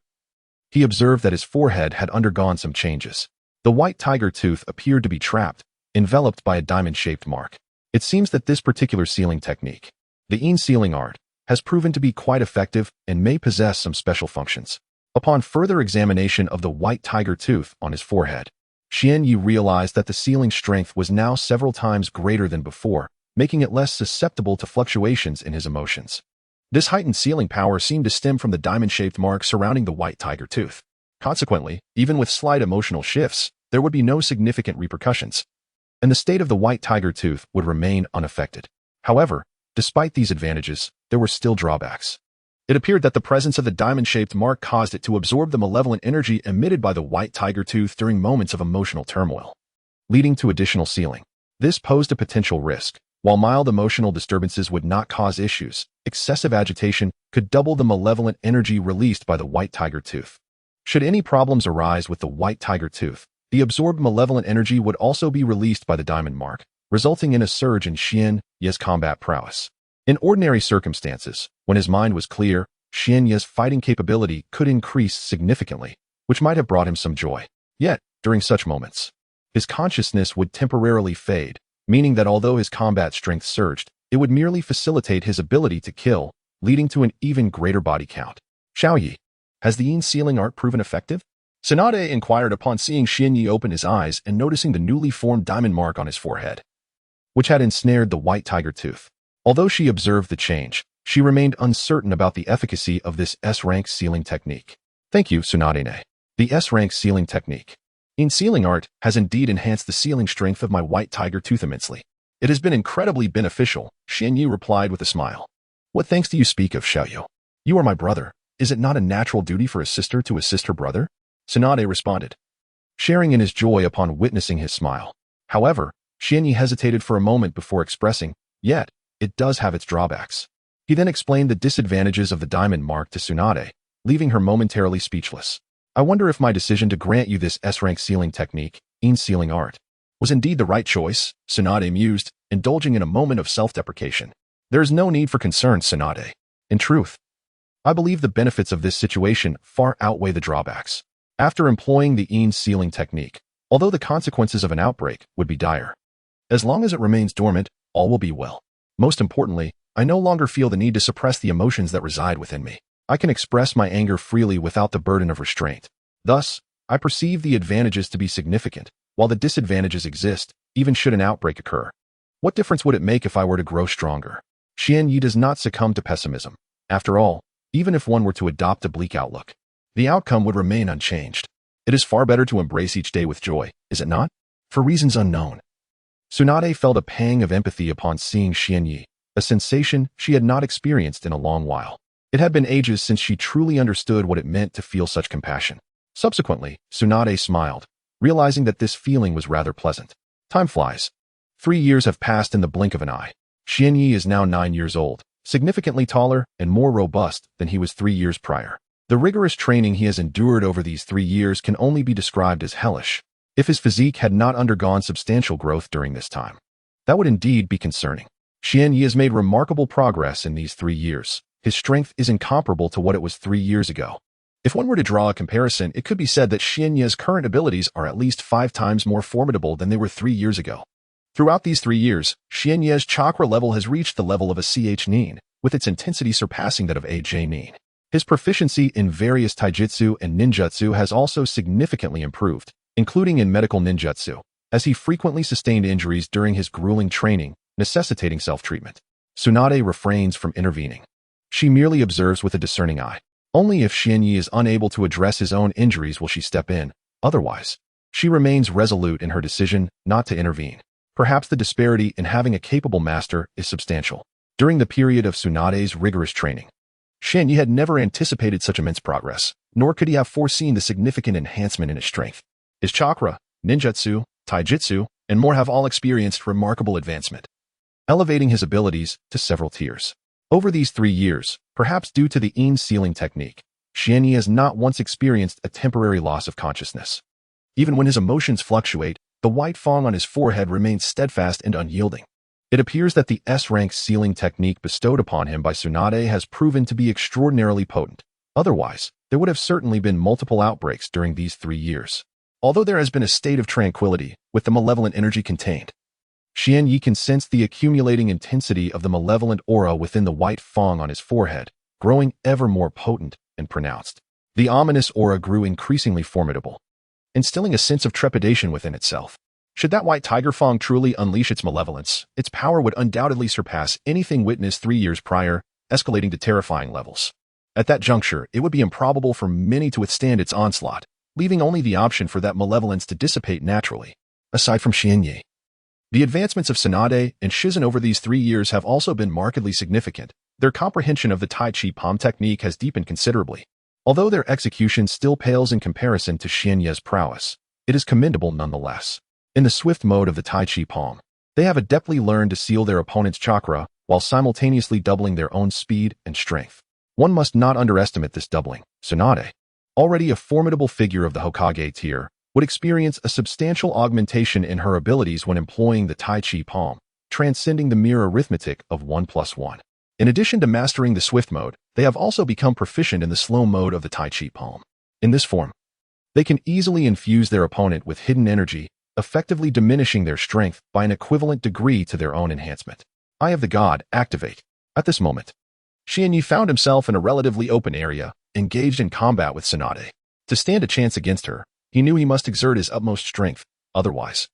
he observed that his forehead had undergone some changes. The white tiger tooth appeared to be trapped, enveloped by a diamond-shaped mark. It seems that this particular sealing technique, the sealing art, has proven to be quite effective and may possess some special functions. Upon further examination of the white tiger tooth on his forehead, Xianyi realized that the sealing strength was now several times greater than before, making it less susceptible to fluctuations in his emotions. This heightened sealing power seemed to stem from the diamond-shaped mark surrounding the white tiger tooth. Consequently, even with slight emotional shifts, there would be no significant repercussions, and the state of the white tiger tooth would remain unaffected. However, despite these advantages, there were still drawbacks. It appeared that the presence of the diamond-shaped mark caused it to absorb the malevolent energy emitted by the white tiger tooth during moments of emotional turmoil, leading to additional sealing. This posed a potential risk. While mild emotional disturbances would not cause issues, excessive agitation could double the malevolent energy released by the white tiger tooth. Should any problems arise with the white tiger tooth, the absorbed malevolent energy would also be released by the diamond mark, resulting in a surge in Xianyi's combat prowess. In ordinary circumstances, when his mind was clear, Xianyi's fighting capability could increase significantly, which might have brought him some joy. Yet, during such moments, his consciousness would temporarily fade, meaning that although his combat strength surged, it would merely facilitate his ability to kill, leading to an even greater body count. Xiaoyi, has the sealing art proven effective? Tsunade inquired upon seeing Xianyi open his eyes and noticing the newly formed diamond mark on his forehead, which had ensnared the white tiger tooth. Although she observed the change, she remained uncertain about the efficacy of this S-rank sealing technique. Thank you, Tsunade. The S-rank sealing technique. Sealing art has indeed enhanced the sealing strength of my white tiger tooth immensely. It has been incredibly beneficial, Xianyi replied with a smile. What thanks do you speak of, Xiaoyu? You are my brother. Is it not a natural duty for a sister to assist her brother? Tsunade responded, sharing in his joy upon witnessing his smile. However, Xianyi hesitated for a moment before expressing, yet, it does have its drawbacks. He then explained the disadvantages of the diamond mark to Tsunade, leaving her momentarily speechless. I wonder if my decision to grant you this S-rank sealing technique, sealing art, was indeed the right choice, Tsunade mused, indulging in a moment of self-deprecation. There is no need for concern, Tsunade. In truth, I believe the benefits of this situation far outweigh the drawbacks. After employing the sealing technique, although the consequences of an outbreak would be dire, as long as it remains dormant, all will be well. Most importantly, I no longer feel the need to suppress the emotions that reside within me. I can express my anger freely without the burden of restraint. Thus, I perceive the advantages to be significant, while the disadvantages exist, even should an outbreak occur. What difference would it make if I were to grow stronger? Xianyi does not succumb to pessimism. After all, even if one were to adopt a bleak outlook, the outcome would remain unchanged. It is far better to embrace each day with joy, is it not? For reasons unknown. Tsunade felt a pang of empathy upon seeing Xianyi, a sensation she had not experienced in a long while. It had been ages since she truly understood what it meant to feel such compassion. Subsequently, Tsunade smiled, realizing that this feeling was rather pleasant. Time flies. 3 years have passed in the blink of an eye. Xianyi is now 9 years old, significantly taller and more robust than he was 3 years prior. The rigorous training he has endured over these 3 years can only be described as hellish. If his physique had not undergone substantial growth during this time, that would indeed be concerning. Xianyi has made remarkable progress in these 3 years. His strength is incomparable to what it was 3 years ago. If one were to draw a comparison, it could be said that Xianyi's current abilities are at least 5 times more formidable than they were 3 years ago. Throughout these 3 years, Xianyi's chakra level has reached the level of a CH Nin, with its intensity surpassing that of a J Nin. His proficiency in various taijutsu and ninjutsu has also significantly improved, including in medical ninjutsu, as he frequently sustained injuries during his grueling training, necessitating self-treatment. Tsunade refrains from intervening. She merely observes with a discerning eye. Only if Xianyi is unable to address his own injuries will she step in. Otherwise, she remains resolute in her decision not to intervene. Perhaps the disparity in having a capable master is substantial. During the period of Tsunade's rigorous training, Xianyi had never anticipated such immense progress, nor could he have foreseen the significant enhancement in his strength. His chakra, ninjutsu, taijutsu, and more have all experienced remarkable advancement, elevating his abilities to several tiers. Over these 3 years, perhaps due to the sealing technique, Xianyi has not once experienced a temporary loss of consciousness. Even when his emotions fluctuate, The white fong on his forehead remained steadfast and unyielding. It appears that the S-rank sealing technique bestowed upon him by Tsunade has proven to be extraordinarily potent. Otherwise, there would have certainly been multiple outbreaks during these 3 years. Although there has been a state of tranquility with the malevolent energy contained, Xian Yi can sense the accumulating intensity of the malevolent aura within the white fong on his forehead, growing ever more potent and pronounced. The ominous aura grew increasingly formidable, instilling a sense of trepidation within itself. Should that white tiger fong truly unleash its malevolence, its power would undoubtedly surpass anything witnessed 3 years prior, escalating to terrifying levels. At that juncture, it would be improbable for many to withstand its onslaught, leaving only the option for that malevolence to dissipate naturally. Aside from Xian Yi, the advancements of Tsunade and Shizen over these 3 years have also been markedly significant. Their comprehension of the Tai Chi Palm technique has deepened considerably. Although their execution still pales in comparison to Xian Yi's prowess, it is commendable nonetheless. In the swift mode of the Tai Chi Palm, they have adeptly learned to seal their opponent's chakra while simultaneously doubling their own speed and strength. One must not underestimate this doubling. Tsunade, already a formidable figure of the Hokage tier, would experience a substantial augmentation in her abilities when employing the Tai Chi Palm, transcending the mere arithmetic of 1 plus 1. In addition to mastering the swift mode, they have also become proficient in the slow mode of the Tai Chi Palm. In this form, they can easily infuse their opponent with hidden energy, effectively diminishing their strength by an equivalent degree to their own enhancement. Eye of the God, activate. At this moment, Xian Yi found himself in a relatively open area, engaged in combat with Tsunade. To stand a chance against her, he knew he must exert his utmost strength, otherwise,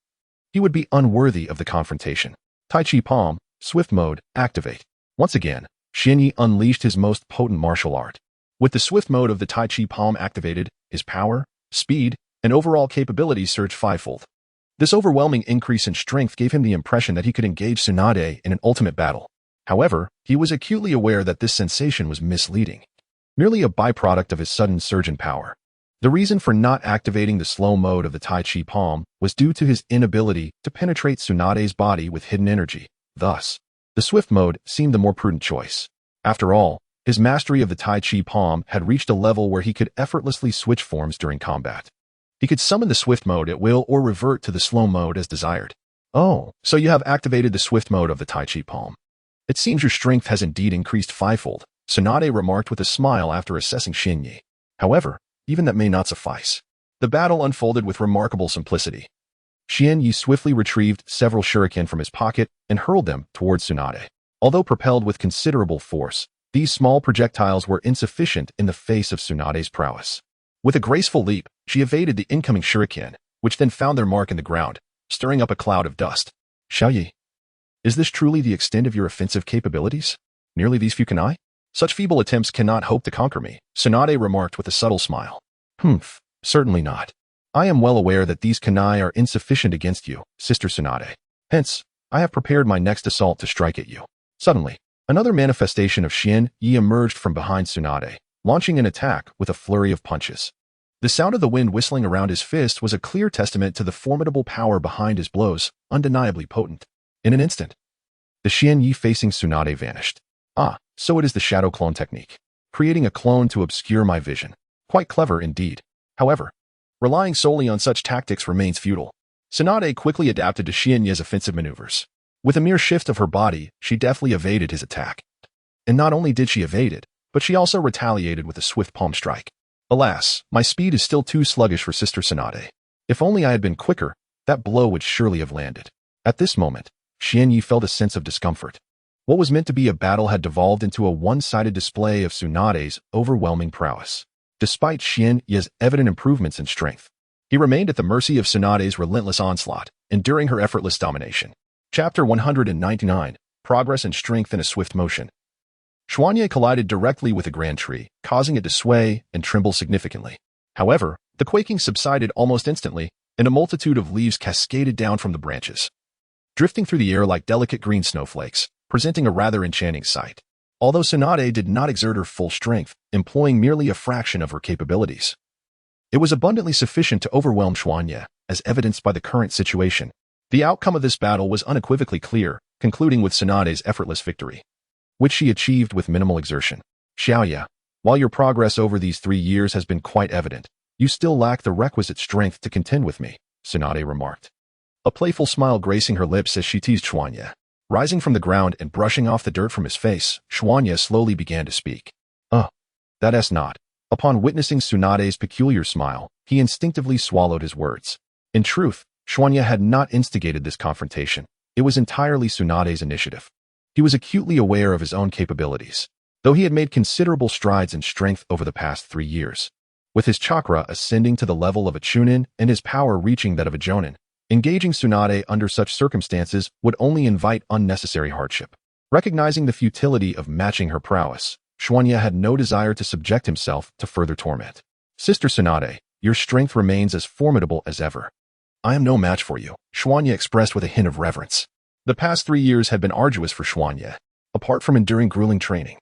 he would be unworthy of the confrontation. Tai Chi Palm, swift mode, activate. Once again, Xian Yi unleashed his most potent martial art. With the swift mode of the Tai Chi Palm activated, his power, speed, and overall capabilities surged fivefold. This overwhelming increase in strength gave him the impression that he could engage Tsunade in an ultimate battle. However, he was acutely aware that this sensation was misleading, merely a byproduct of his sudden surge in power. The reason for not activating the slow mode of the Tai Chi Palm was due to his inability to penetrate Tsunade's body with hidden energy. Thus, the swift mode seemed the more prudent choice. After all, his mastery of the Tai Chi Palm had reached a level where he could effortlessly switch forms during combat. He could summon the swift mode at will or revert to the slow mode as desired. Oh, so you have activated the swift mode of the Tai Chi Palm. It seems your strength has indeed increased fivefold, Tsunade remarked with a smile after assessing Xian Yi. However, even that may not suffice. The battle unfolded with remarkable simplicity. Xian Yi swiftly retrieved several shuriken from his pocket and hurled them towards Tsunade. Although propelled with considerable force, these small projectiles were insufficient in the face of Tsunade's prowess. With a graceful leap, she evaded the incoming shuriken, which then found their mark in the ground, stirring up a cloud of dust. Xiao Yi, is this truly the extent of your offensive capabilities? Merely these few kunai? Such feeble attempts cannot hope to conquer me, Tsunade remarked with a subtle smile. Certainly not. I am well aware that these kunai are insufficient against you, Sister Tsunade. Hence, I have prepared my next assault to strike at you. Suddenly, another manifestation of Xian Yi emerged from behind Tsunade, launching an attack with a flurry of punches. The sound of the wind whistling around his fist was a clear testament to the formidable power behind his blows, undeniably potent. In an instant, the Xian Yi facing Tsunade vanished. Ah, so it is the shadow clone technique, creating a clone to obscure my vision. Quite clever indeed. However, relying solely on such tactics remains futile. Tsunade quickly adapted to Xian Yi's offensive maneuvers. With a mere shift of her body, she deftly evaded his attack. And not only did she evade it, but she also retaliated with a swift palm strike. Alas, my speed is still too sluggish for Sister Tsunade. If only I had been quicker, that blow would surely have landed. At this moment, Xian Yi felt a sense of discomfort. What was meant to be a battle had devolved into a one-sided display of Tsunade's overwhelming prowess. Despite Xian Yi's evident improvements in strength, he remained at the mercy of Tsunade's relentless onslaught, enduring her effortless domination. Chapter 199, Progress and Strength in a Swift Motion. Xuanye collided directly with a grand tree, causing it to sway and tremble significantly. However, the quaking subsided almost instantly, and a multitude of leaves cascaded down from the branches, drifting through the air like delicate green snowflakes, presenting a rather enchanting sight. Although Tsunade did not exert her full strength, employing merely a fraction of her capabilities, it was abundantly sufficient to overwhelm Xuanye, as evidenced by the current situation. The outcome of this battle was unequivocally clear, concluding with Tsunade's effortless victory, which she achieved with minimal exertion. Xiaoya, while your progress over these 3 years has been quite evident, you still lack the requisite strength to contend with me, Tsunade remarked. a playful smile gracing her lips as she teased Xuanya. Rising from the ground and brushing off the dirt from his face, Xuanya slowly began to speak. That's not. Upon witnessing Tsunade's peculiar smile, he instinctively swallowed his words. In truth, Xuanya had not instigated this confrontation. It was entirely Tsunade's initiative. He was acutely aware of his own capabilities, though he had made considerable strides in strength over the past 3 years. With his chakra ascending to the level of a chunin and his power reaching that of a jonin, engaging Tsunade under such circumstances would only invite unnecessary hardship. Recognizing the futility of matching her prowess, Xuanya had no desire to subject himself to further torment. Sister Tsunade, your strength remains as formidable as ever. I am no match for you, Xuanya expressed with a hint of reverence. The past 3 years had been arduous for Xuanya. Apart from enduring grueling training,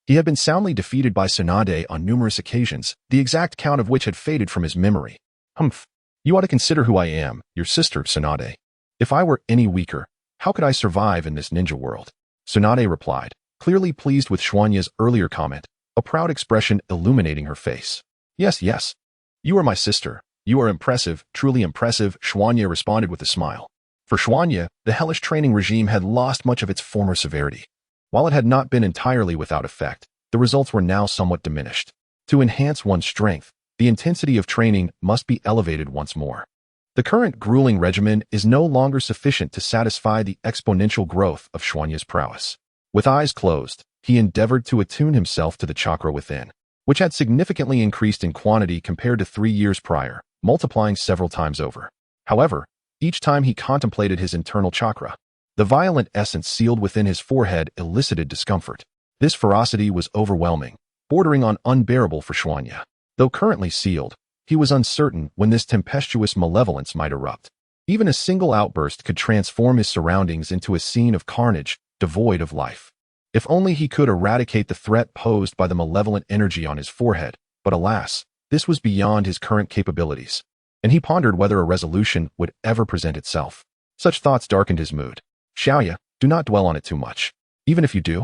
he had been soundly defeated by Tsunade on numerous occasions, the exact count of which had faded from his memory. Humph. You ought to consider who I am, your sister, Tsunade. If I were any weaker, how could I survive in this ninja world? Tsunade replied, clearly pleased with Xuanya's earlier comment, a proud expression illuminating her face. Yes. You are my sister. You are impressive, truly impressive, Xuanya responded with a smile. For Xuanya, the hellish training regime had lost much of its former severity. While it had not been entirely without effect, the results were now somewhat diminished. To enhance one's strength, the intensity of training must be elevated once more. The current grueling regimen is no longer sufficient to satisfy the exponential growth of Xuanya's prowess. With eyes closed, he endeavored to attune himself to the chakra within, which had significantly increased in quantity compared to 3 years prior, multiplying several times over. However, each time he contemplated his internal chakra, the violent essence sealed within his forehead elicited discomfort. This ferocity was overwhelming, bordering on unbearable for Xuanya. Though currently sealed, he was uncertain when this tempestuous malevolence might erupt. Even a single outburst could transform his surroundings into a scene of carnage, devoid of life. If only he could eradicate the threat posed by the malevolent energy on his forehead, but alas, this was beyond his current capabilities, and he pondered whether a resolution would ever present itself. Such thoughts darkened his mood. Xiaoya, do not dwell on it too much. Even if you do,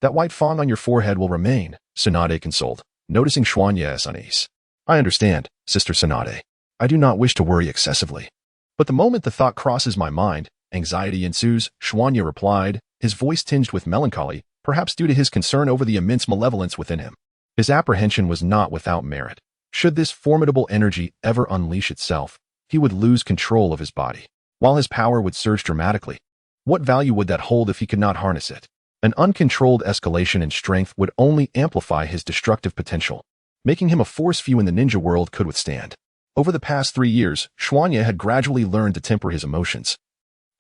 that white fong on your forehead will remain, Tsunade consoled, noticing Xuanya's unease. I understand, Sister Tsunade. I do not wish to worry excessively. But the moment the thought crosses my mind, anxiety ensues, Xuanya replied, his voice tinged with melancholy, perhaps due to his concern over the immense malevolence within him. His apprehension was not without merit. Should this formidable energy ever unleash itself, he would lose control of his body, while his power would surge dramatically. What value would that hold if he could not harness it? An uncontrolled escalation in strength would only amplify his destructive potential, making him a force few in the ninja world could withstand. Over the past 3 years, Xuanya had gradually learned to temper his emotions,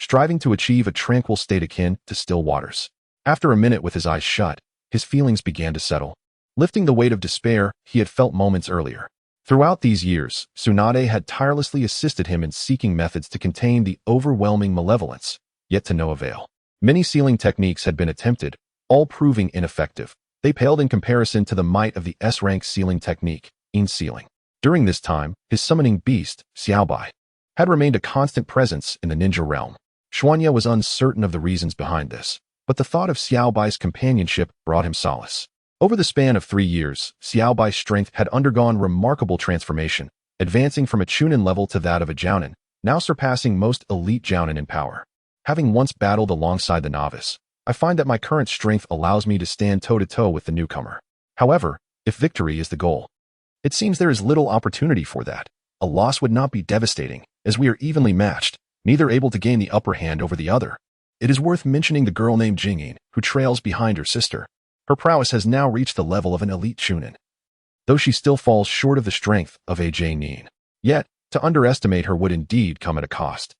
striving to achieve a tranquil state akin to still waters. After a minute with his eyes shut, his feelings began to settle, lifting the weight of despair he had felt moments earlier. Throughout these years, Tsunade had tirelessly assisted him in seeking methods to contain the overwhelming malevolence, yet to no avail. Many sealing techniques had been attempted, all proving ineffective. They paled in comparison to the might of the S-rank sealing technique, in sealing. During this time, his summoning beast, Xiaobai, had remained a constant presence in the ninja realm. Xuanya was uncertain of the reasons behind this, but the thought of Xiaobai's companionship brought him solace. Over the span of 3 years, Xiaobai's strength had undergone remarkable transformation, advancing from a chunin level to that of a jounin, now surpassing most elite jounin in power. Having once battled alongside the novice, I find that my current strength allows me to stand toe-to-toe with the newcomer. However, if victory is the goal, it seems there is little opportunity for that. A loss would not be devastating, as we are evenly matched, neither able to gain the upper hand over the other. It is worth mentioning the girl named Jingyin, who trails behind her sister. Her prowess has now reached the level of an elite chunin, though she still falls short of the strength of a Nin. Yet, to underestimate her would indeed come at a cost.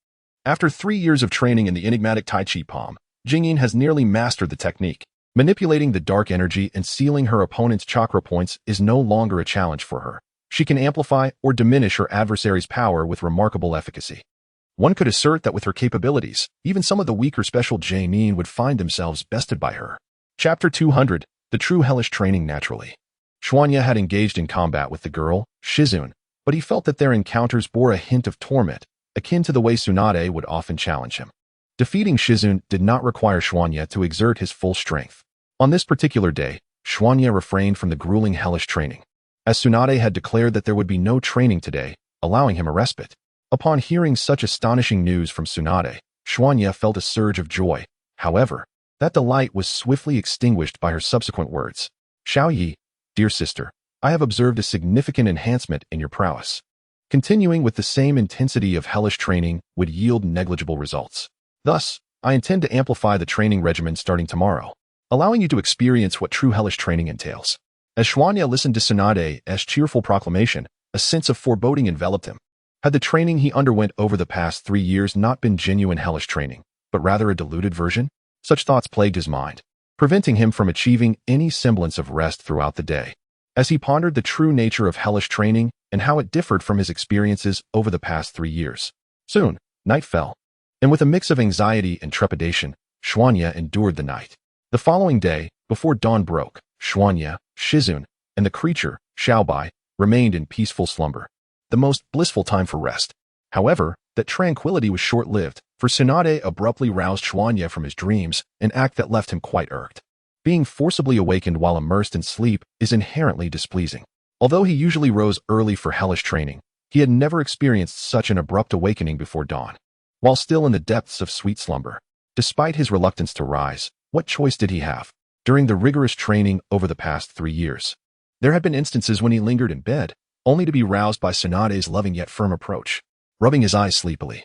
After 3 years of training in the enigmatic Tai Chi palm, Jingyin has nearly mastered the technique. Manipulating the dark energy and sealing her opponent's chakra points is no longer a challenge for her. She can amplify or diminish her adversary's power with remarkable efficacy. One could assert that with her capabilities, even some of the weaker special Nin would find themselves bested by her. Chapter 200, The True Hellish Training Naturally. Xuanya had engaged in combat with the girl, Shizun, but he felt that their encounters bore a hint of torment, akin to the way Tsunade would often challenge him. Defeating Shizun did not require Xuanya to exert his full strength. On this particular day, Xuanya refrained from the grueling hellish training, as Tsunade had declared that there would be no training today, allowing him a respite. Upon hearing such astonishing news from Tsunade, Xuanya felt a surge of joy. However, that delight was swiftly extinguished by her subsequent words. Xiaoyi, dear sister, I have observed a significant enhancement in your prowess. Continuing with the same intensity of hellish training would yield negligible results. Thus, I intend to amplify the training regimen starting tomorrow, allowing you to experience what true hellish training entails. As Xuanya listened to Tsunade's cheerful proclamation, a sense of foreboding enveloped him. Had the training he underwent over the past 3 years not been genuine hellish training, but rather a diluted version? Such thoughts plagued his mind, preventing him from achieving any semblance of rest throughout the day. As he pondered the true nature of hellish training and how it differed from his experiences over the past 3 years. Soon, night fell, and with a mix of anxiety and trepidation, Xuanya endured the night. The following day, before dawn broke, Xuanya, Shizun, and the creature, Xiaobai, remained in peaceful slumber, the most blissful time for rest. However, that tranquility was short-lived, for Tsunade abruptly roused Xuanya from his dreams, an act that left him quite irked. Being forcibly awakened while immersed in sleep is inherently displeasing. Although he usually rose early for hellish training, he had never experienced such an abrupt awakening before dawn. While still in the depths of sweet slumber, despite his reluctance to rise, what choice did he have? During the rigorous training over the past 3 years, there had been instances when he lingered in bed, only to be roused by Tsunade's loving yet firm approach. Rubbing his eyes sleepily,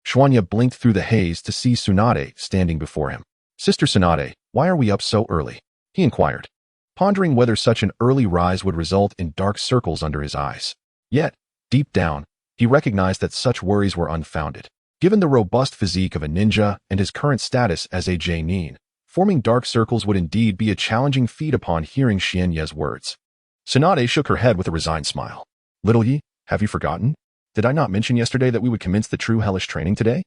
Xuanya blinked through the haze to see Tsunade standing before him. Sister Tsunade, why are we up so early? He inquired, pondering whether such an early rise would result in dark circles under his eyes. Yet, deep down, he recognized that such worries were unfounded. Given the robust physique of a ninja and his current status as a Jainin, forming dark circles would indeed be a challenging feat upon hearing Xuanya's words. Tsunade shook her head with a resigned smile. Little Yi, have you forgotten? Did I not mention yesterday that we would commence the true hellish training today?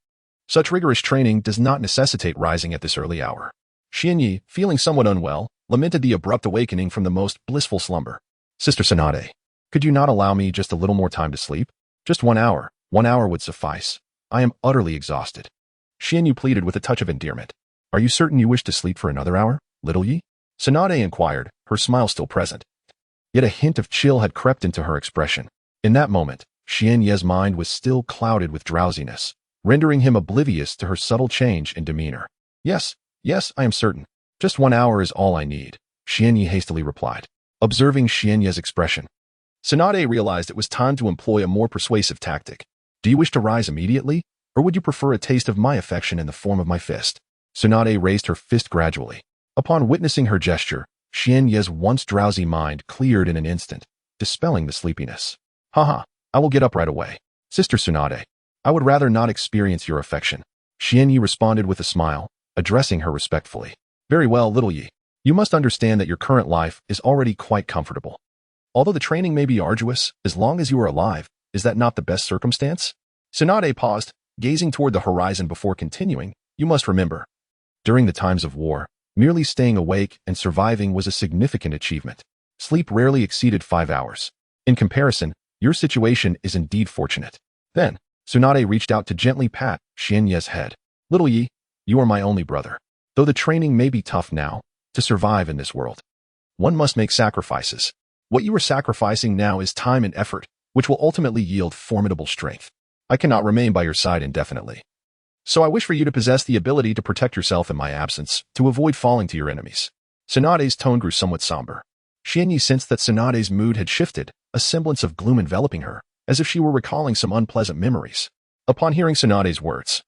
Such rigorous training does not necessitate rising at this early hour. Xuanyi, feeling somewhat unwell, lamented the abrupt awakening from the most blissful slumber. Sister Tsunade, could you not allow me just a little more time to sleep? Just 1 hour. 1 hour would suffice. I am utterly exhausted. Xuanyi pleaded with a touch of endearment. Are you certain you wish to sleep for another hour, little Yi? Tsunade inquired, her smile still present. Yet a hint of chill had crept into her expression. In that moment, Xuanyi's mind was still clouded with drowsiness, rendering him oblivious to her subtle change in demeanor. Yes, I am certain. Just 1 hour is all I need, Xuanyi hastily replied, observing Xuanyi's expression. Tsunade realized it was time to employ a more persuasive tactic. Do you wish to rise immediately, or would you prefer a taste of my affection in the form of my fist? Tsunade raised her fist gradually. Upon witnessing her gesture, Xuanyi's once drowsy mind cleared in an instant, dispelling the sleepiness. Haha, I will get up right away. Sister Tsunade, I would rather not experience your affection. Xuanyi responded with a smile, addressing her respectfully. Very well, little Yi. You must understand that your current life is already quite comfortable. Although the training may be arduous, as long as you are alive, is that not the best circumstance? Tsunade paused, gazing toward the horizon before continuing. You must remember, during the times of war, merely staying awake and surviving was a significant achievement. Sleep rarely exceeded 5 hours. In comparison, your situation is indeed fortunate. Then, Tsunade reached out to gently pat Xuanyi's head. Little Yi, you are my only brother. Though the training may be tough now, to survive in this world, one must make sacrifices. What you are sacrificing now is time and effort, which will ultimately yield formidable strength. I cannot remain by your side indefinitely. So I wish for you to possess the ability to protect yourself in my absence, to avoid falling to your enemies. Tsunade's tone grew somewhat somber. Xuanyi sensed that Tsunade's mood had shifted, a semblance of gloom enveloping her, as if she were recalling some unpleasant memories. Upon hearing Tsunade's words,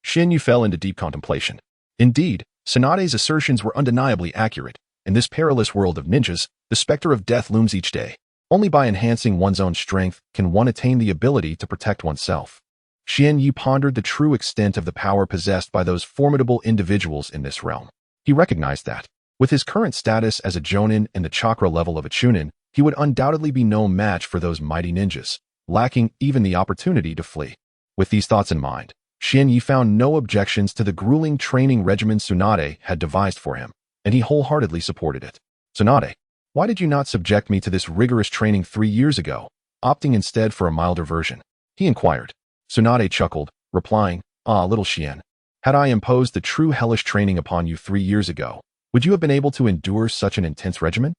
Xuanyi fell into deep contemplation. Indeed, Tsunade's assertions were undeniably accurate. In this perilous world of ninjas, the specter of death looms each day. Only by enhancing one's own strength can one attain the ability to protect oneself. Xuanyi pondered the true extent of the power possessed by those formidable individuals in this realm. He recognized that, with his current status as a Jonin and the chakra level of a Chunin, he would undoubtedly be no match for those mighty ninjas, lacking even the opportunity to flee. With these thoughts in mind, Xuanyi found no objections to the grueling training regimen Tsunade had devised for him, and he wholeheartedly supported it. Tsunade, why did you not subject me to this rigorous training 3 years ago, opting instead for a milder version? He inquired. Tsunade chuckled, replying, little Xian, had I imposed the true hellish training upon you 3 years ago, would you have been able to endure such an intense regimen?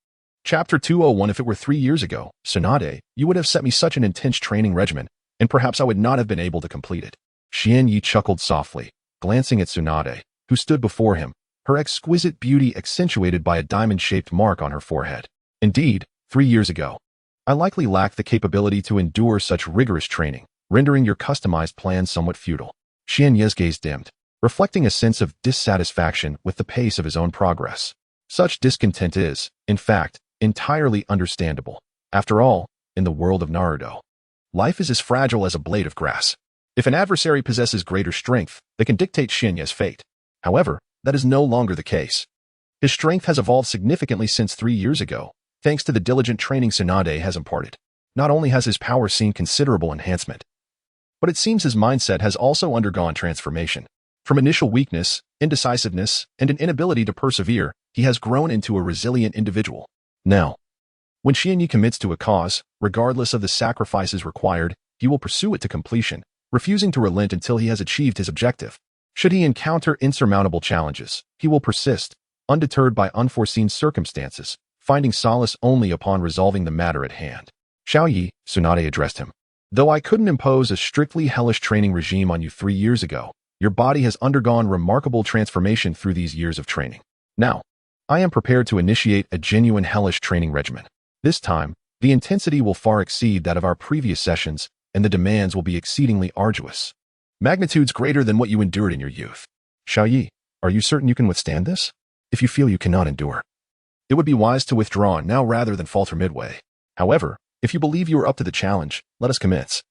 Chapter 201. If it were 3 years ago, Tsunade, you would have set me such an intense training regimen, and perhaps I would not have been able to complete it. Xian Yi chuckled softly, glancing at Tsunade, who stood before him, her exquisite beauty accentuated by a diamond-shaped mark on her forehead. Indeed, 3 years ago, I likely lacked the capability to endure such rigorous training, rendering your customized plan somewhat futile. Xian Yi's gaze dimmed, reflecting a sense of dissatisfaction with the pace of his own progress. Such discontent is, in fact, entirely understandable. After all, in the world of Naruto, life is as fragile as a blade of grass. If an adversary possesses greater strength, they can dictate Xian Yi's fate. However, that is no longer the case. His strength has evolved significantly since 3 years ago, thanks to the diligent training Tsunade has imparted. Not only has his power seen considerable enhancement, but it seems his mindset has also undergone transformation. From initial weakness, indecisiveness, and an inability to persevere, he has grown into a resilient individual. Now, when Xian Yi commits to a cause, regardless of the sacrifices required, he will pursue it to completion, refusing to relent until he has achieved his objective. Should he encounter insurmountable challenges, he will persist, undeterred by unforeseen circumstances, finding solace only upon resolving the matter at hand. Xiao Yi, Tsunade addressed him. Though I couldn't impose a strictly hellish training regime on you 3 years ago, your body has undergone remarkable transformation through these years of training. Now, I am prepared to initiate a genuine hellish training regimen. This time, the intensity will far exceed that of our previous sessions, and the demands will be exceedingly arduous. Magnitudes greater than what you endured in your youth. Xiao Yi, are you certain you can withstand this? If you feel you cannot endure, it would be wise to withdraw now rather than falter midway. However, if you believe you are up to the challenge, let us commence.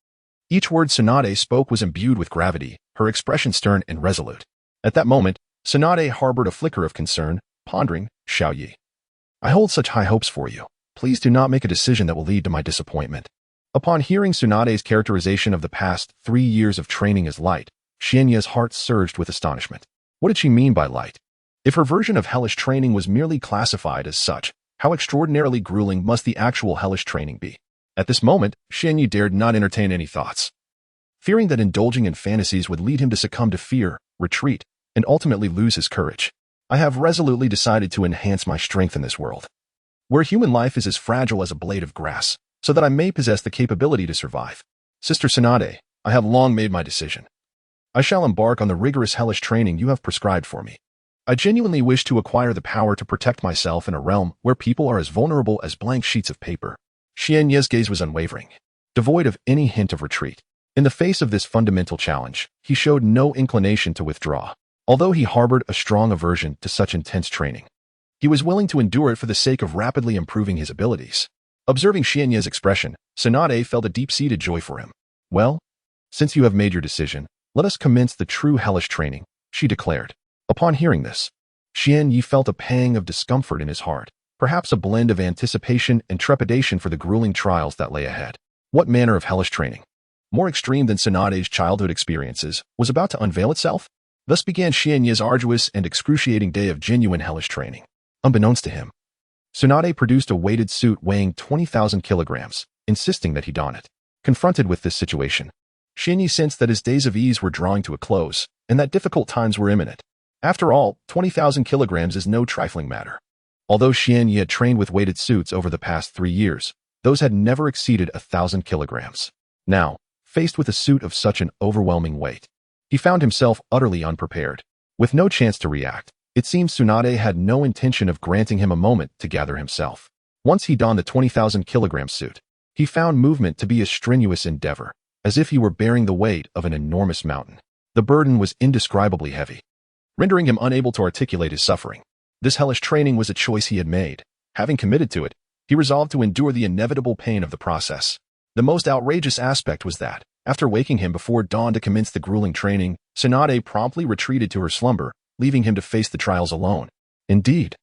Each word Tsunade spoke was imbued with gravity, her expression stern and resolute. At that moment, Tsunade harbored a flicker of concern, pondering, Xiao Yi, I hold such high hopes for you. Please do not make a decision that will lead to my disappointment. Upon hearing Tsunade's characterization of the past 3 years of training as light, Xian Yi's heart surged with astonishment. What did she mean by light? If her version of hellish training was merely classified as such, how extraordinarily grueling must the actual hellish training be? At this moment, Xian Yi dared not entertain any thoughts. Fearing that indulging in fantasies would lead him to succumb to fear, retreat, and ultimately lose his courage, I have resolutely decided to enhance my strength in this world, where human life is as fragile as a blade of grass, so that I may possess the capability to survive. Sister Tsunade, I have long made my decision. I shall embark on the rigorous hellish training you have prescribed for me. I genuinely wish to acquire the power to protect myself in a realm where people are as vulnerable as blank sheets of paper. Xian Yi's gaze was unwavering, devoid of any hint of retreat. In the face of this fundamental challenge, he showed no inclination to withdraw. Although he harbored a strong aversion to such intense training, he was willing to endure it for the sake of rapidly improving his abilities. Observing Xian Yi's expression, Tsunade felt a deep-seated joy for him. Well, since you have made your decision, let us commence the true hellish training, she declared. Upon hearing this, Xian Yi felt a pang of discomfort in his heart, perhaps a blend of anticipation and trepidation for the grueling trials that lay ahead. What manner of hellish training, more extreme than Tsunade's childhood experiences, was about to unveil itself? Thus began Xian Yi's arduous and excruciating day of genuine hellish training. Unbeknownst to him, Tsunade produced a weighted suit weighing 20,000 kilograms, insisting that he don it. Confronted with this situation, Xian Yi sensed that his days of ease were drawing to a close, and that difficult times were imminent. After all, 20,000 kilograms is no trifling matter. Although Xian Yi had trained with weighted suits over the past 3 years, those had never exceeded 1,000 kilograms. Now, faced with a suit of such an overwhelming weight, he found himself utterly unprepared. With no chance to react, it seems Tsunade had no intention of granting him a moment to gather himself. Once he donned the 20,000 kilogram suit, he found movement to be a strenuous endeavor, as if he were bearing the weight of an enormous mountain. The burden was indescribably heavy, rendering him unable to articulate his suffering. This hellish training was a choice he had made. Having committed to it, he resolved to endure the inevitable pain of the process. The most outrageous aspect was that, after waking him before dawn to commence the grueling training, Tsunade promptly retreated to her slumber, leaving him to face the trials alone. Indeed,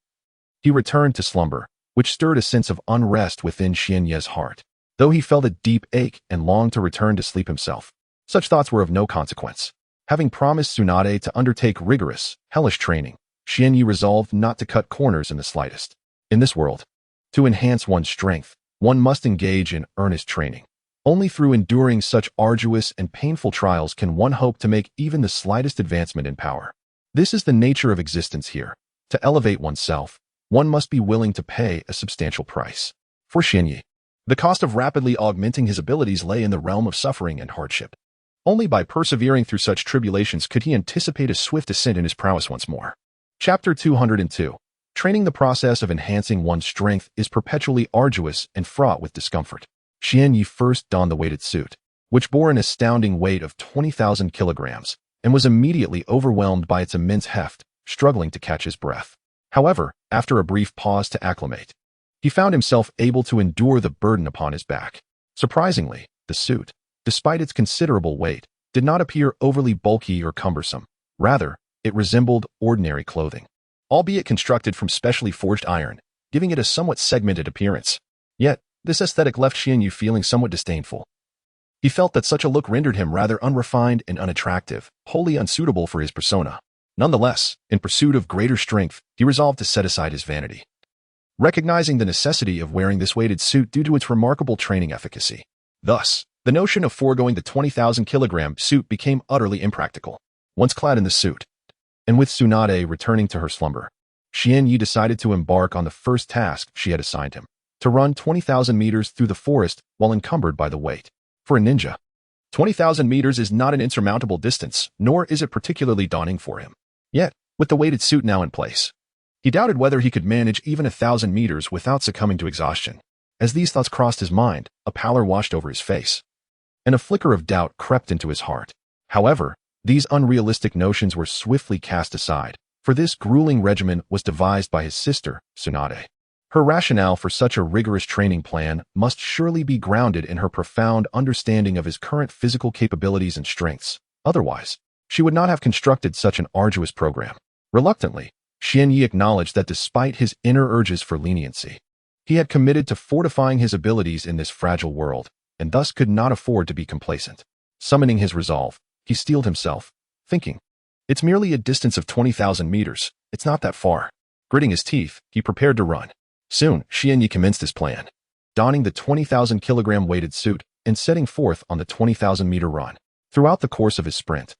he returned to slumber, which stirred a sense of unrest within Xian Yi's heart. Though he felt a deep ache and longed to return to sleep himself, such thoughts were of no consequence. Having promised Tsunade to undertake rigorous, hellish training, Xian Yi resolved not to cut corners in the slightest. In this world, to enhance one's strength, one must engage in earnest training. Only through enduring such arduous and painful trials can one hope to make even the slightest advancement in power. This is the nature of existence here. To elevate oneself, one must be willing to pay a substantial price. For Xian Yi, The cost of rapidly augmenting his abilities lay in the realm of suffering and hardship. Only by persevering through such tribulations could he anticipate a swift ascent in his prowess once more. Chapter 202. Training. The process of enhancing one's strength is perpetually arduous and fraught with discomfort. Xian Yi first donned the weighted suit, which bore an astounding weight of 20,000 kilograms, and was immediately overwhelmed by its immense heft, struggling to catch his breath. However, after a brief pause to acclimate, he found himself able to endure the burden upon his back. Surprisingly, the suit, despite its considerable weight, did not appear overly bulky or cumbersome. Rather, it resembled ordinary clothing, albeit constructed from specially forged iron, giving it a somewhat segmented appearance. Yet, this aesthetic left Xian Yu feeling somewhat disdainful. He felt that such a look rendered him rather unrefined and unattractive, wholly unsuitable for his persona. Nonetheless, in pursuit of greater strength, he resolved to set aside his vanity, recognizing the necessity of wearing this weighted suit due to its remarkable training efficacy. Thus, the notion of foregoing the 20,000 kilogram suit became utterly impractical. Once clad in the suit, and with Tsunade returning to her slumber, Xian Yi decided to embark on the first task she had assigned him, to run 20,000 meters through the forest while encumbered by the weight. For a ninja, 20,000 meters is not an insurmountable distance, nor is it particularly daunting for him. Yet, with the weighted suit now in place, he doubted whether he could manage even 1,000 meters without succumbing to exhaustion. As these thoughts crossed his mind, a pallor washed over his face, and a flicker of doubt crept into his heart. However, these unrealistic notions were swiftly cast aside, for this grueling regimen was devised by his sister, Tsunade. Her rationale for such a rigorous training plan must surely be grounded in her profound understanding of his current physical capabilities and strengths. Otherwise, she would not have constructed such an arduous program. Reluctantly, Xian Yi acknowledged that despite his inner urges for leniency, he had committed to fortifying his abilities in this fragile world, and thus could not afford to be complacent. Summoning his resolve, he steeled himself, thinking, "It's merely a distance of 20,000 meters. It's not that far." Gritting his teeth, he prepared to run. Soon, Xian Yi commenced his plan, donning the 20,000 kilogram weighted suit and setting forth on the 20,000 meter run. Throughout the course of his sprint,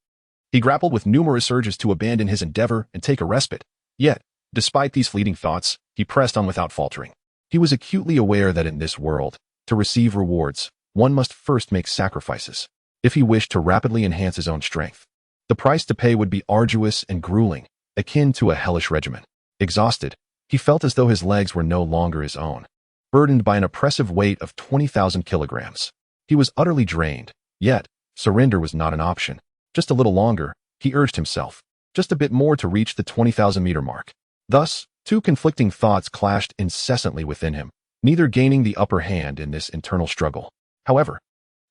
he grappled with numerous urges to abandon his endeavor and take a respite. Yet, despite these fleeting thoughts, he pressed on without faltering. He was acutely aware that in this world, to receive rewards, one must first make sacrifices. If he wished to rapidly enhance his own strength, the price to pay would be arduous and grueling, akin to a hellish regimen. Exhausted, he felt as though his legs were no longer his own, burdened by an oppressive weight of 20,000 kilograms. He was utterly drained, yet surrender was not an option. Just a little longer, he urged himself, just a bit more to reach the 20,000 meter mark. Thus, two conflicting thoughts clashed incessantly within him, neither gaining the upper hand in this internal struggle. However,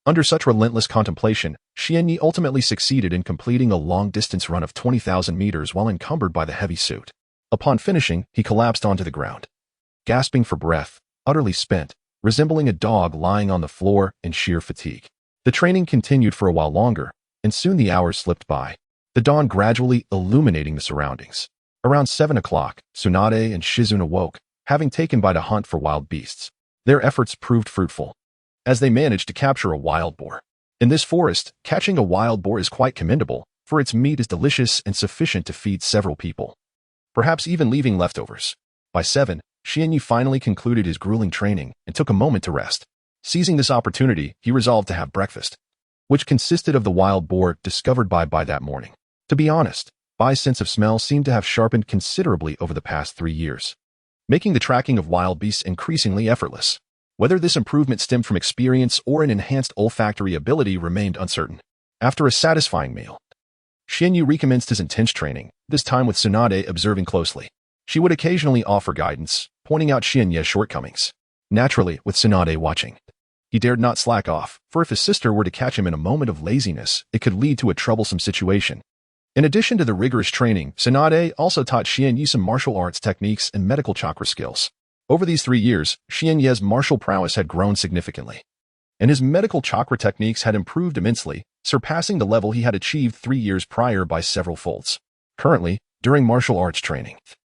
under such relentless contemplation, Xian Yi ultimately succeeded in completing a long-distance run of 20,000 meters while encumbered by the heavy suit. Upon finishing, he collapsed onto the ground, gasping for breath, utterly spent, resembling a dog lying on the floor in sheer fatigue. The training continued for a while longer, and soon the hours slipped by, the dawn gradually illuminating the surroundings. Around 7 o'clock, Tsunade and Shizune awoke, having taken by the hunt for wild beasts. Their efforts proved fruitful, as they managed to capture a wild boar. In this forest, catching a wild boar is quite commendable, for its meat is delicious and sufficient to feed several people, perhaps even leaving leftovers. By 7, Xian Yi finally concluded his grueling training and took a moment to rest. Seizing this opportunity, he resolved to have breakfast, which consisted of the wild boar discovered by Bai that morning. To be honest, Bai's sense of smell seemed to have sharpened considerably over the past 3 years, making the tracking of wild beasts increasingly effortless. Whether this improvement stemmed from experience or an enhanced olfactory ability remained uncertain. After a satisfying meal, Xian Yu recommenced his intense training, this time with Tsunade observing closely. She would occasionally offer guidance, pointing out Xian Yu's shortcomings. Naturally, with Tsunade watching, he dared not slack off, for if his sister were to catch him in a moment of laziness, it could lead to a troublesome situation. In addition to the rigorous training, Tsunade also taught Xian Yu some martial arts techniques and medical chakra skills. Over these 3 years, Xian Yu's martial prowess had grown significantly, and his medical chakra techniques had improved immensely, surpassing the level he had achieved 3 years prior by several folds. Currently, during martial arts training,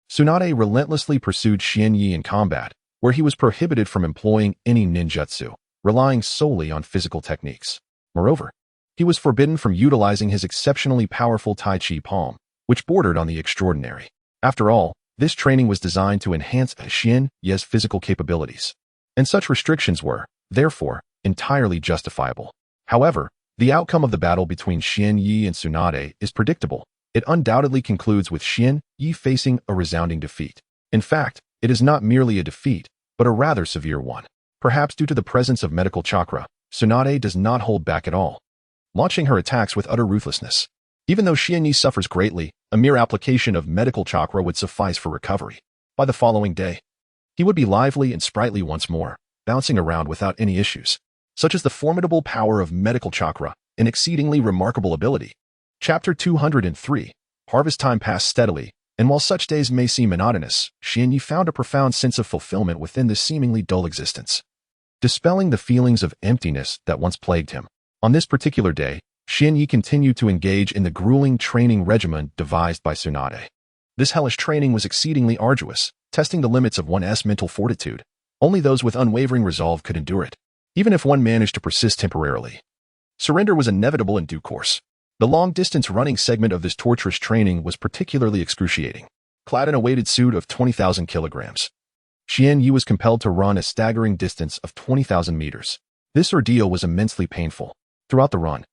Tsunade relentlessly pursued Xian Yi in combat, where he was prohibited from employing any ninjutsu, relying solely on physical techniques. Moreover, he was forbidden from utilizing his exceptionally powerful Tai Chi palm, which bordered on the extraordinary. After all, this training was designed to enhance Xian Yi's physical capabilities. and such restrictions were, therefore, entirely justifiable. However, the outcome of the battle between Xian Yi and Tsunade is predictable. It undoubtedly concludes with Xian Yi facing a resounding defeat. In fact, it is not merely a defeat, but a rather severe one. Perhaps due to the presence of medical chakra, Tsunade does not hold back at all, launching her attacks with utter ruthlessness. Even though Xian Yi suffers greatly, a mere application of medical chakra would suffice for recovery. By the following day, he would be lively and sprightly once more, bouncing around without any issues. Such is the formidable power of medical chakra, an exceedingly remarkable ability. Chapter 203. Harvest time passed steadily, and while such days may seem monotonous, Xian Yi found a profound sense of fulfillment within this seemingly dull existence, dispelling the feelings of emptiness that once plagued him. On this particular day, Xian Yi continued to engage in the grueling training regimen devised by Tsunade. This hellish training was exceedingly arduous, testing the limits of one's mental fortitude. Only those with unwavering resolve could endure it, even if one managed to persist temporarily. Surrender was inevitable in due course. The long-distance running segment of this torturous training was particularly excruciating. Clad in a weighted suit of 20,000 kilograms, Xian Yi was compelled to run a staggering distance of 20,000 meters. This ordeal was immensely painful. Throughout the run,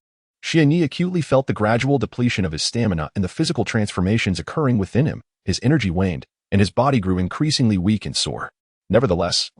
Xian Yi acutely felt the gradual depletion of his stamina and the physical transformations occurring within him. His energy waned, and his body grew increasingly weak and sore. Nevertheless,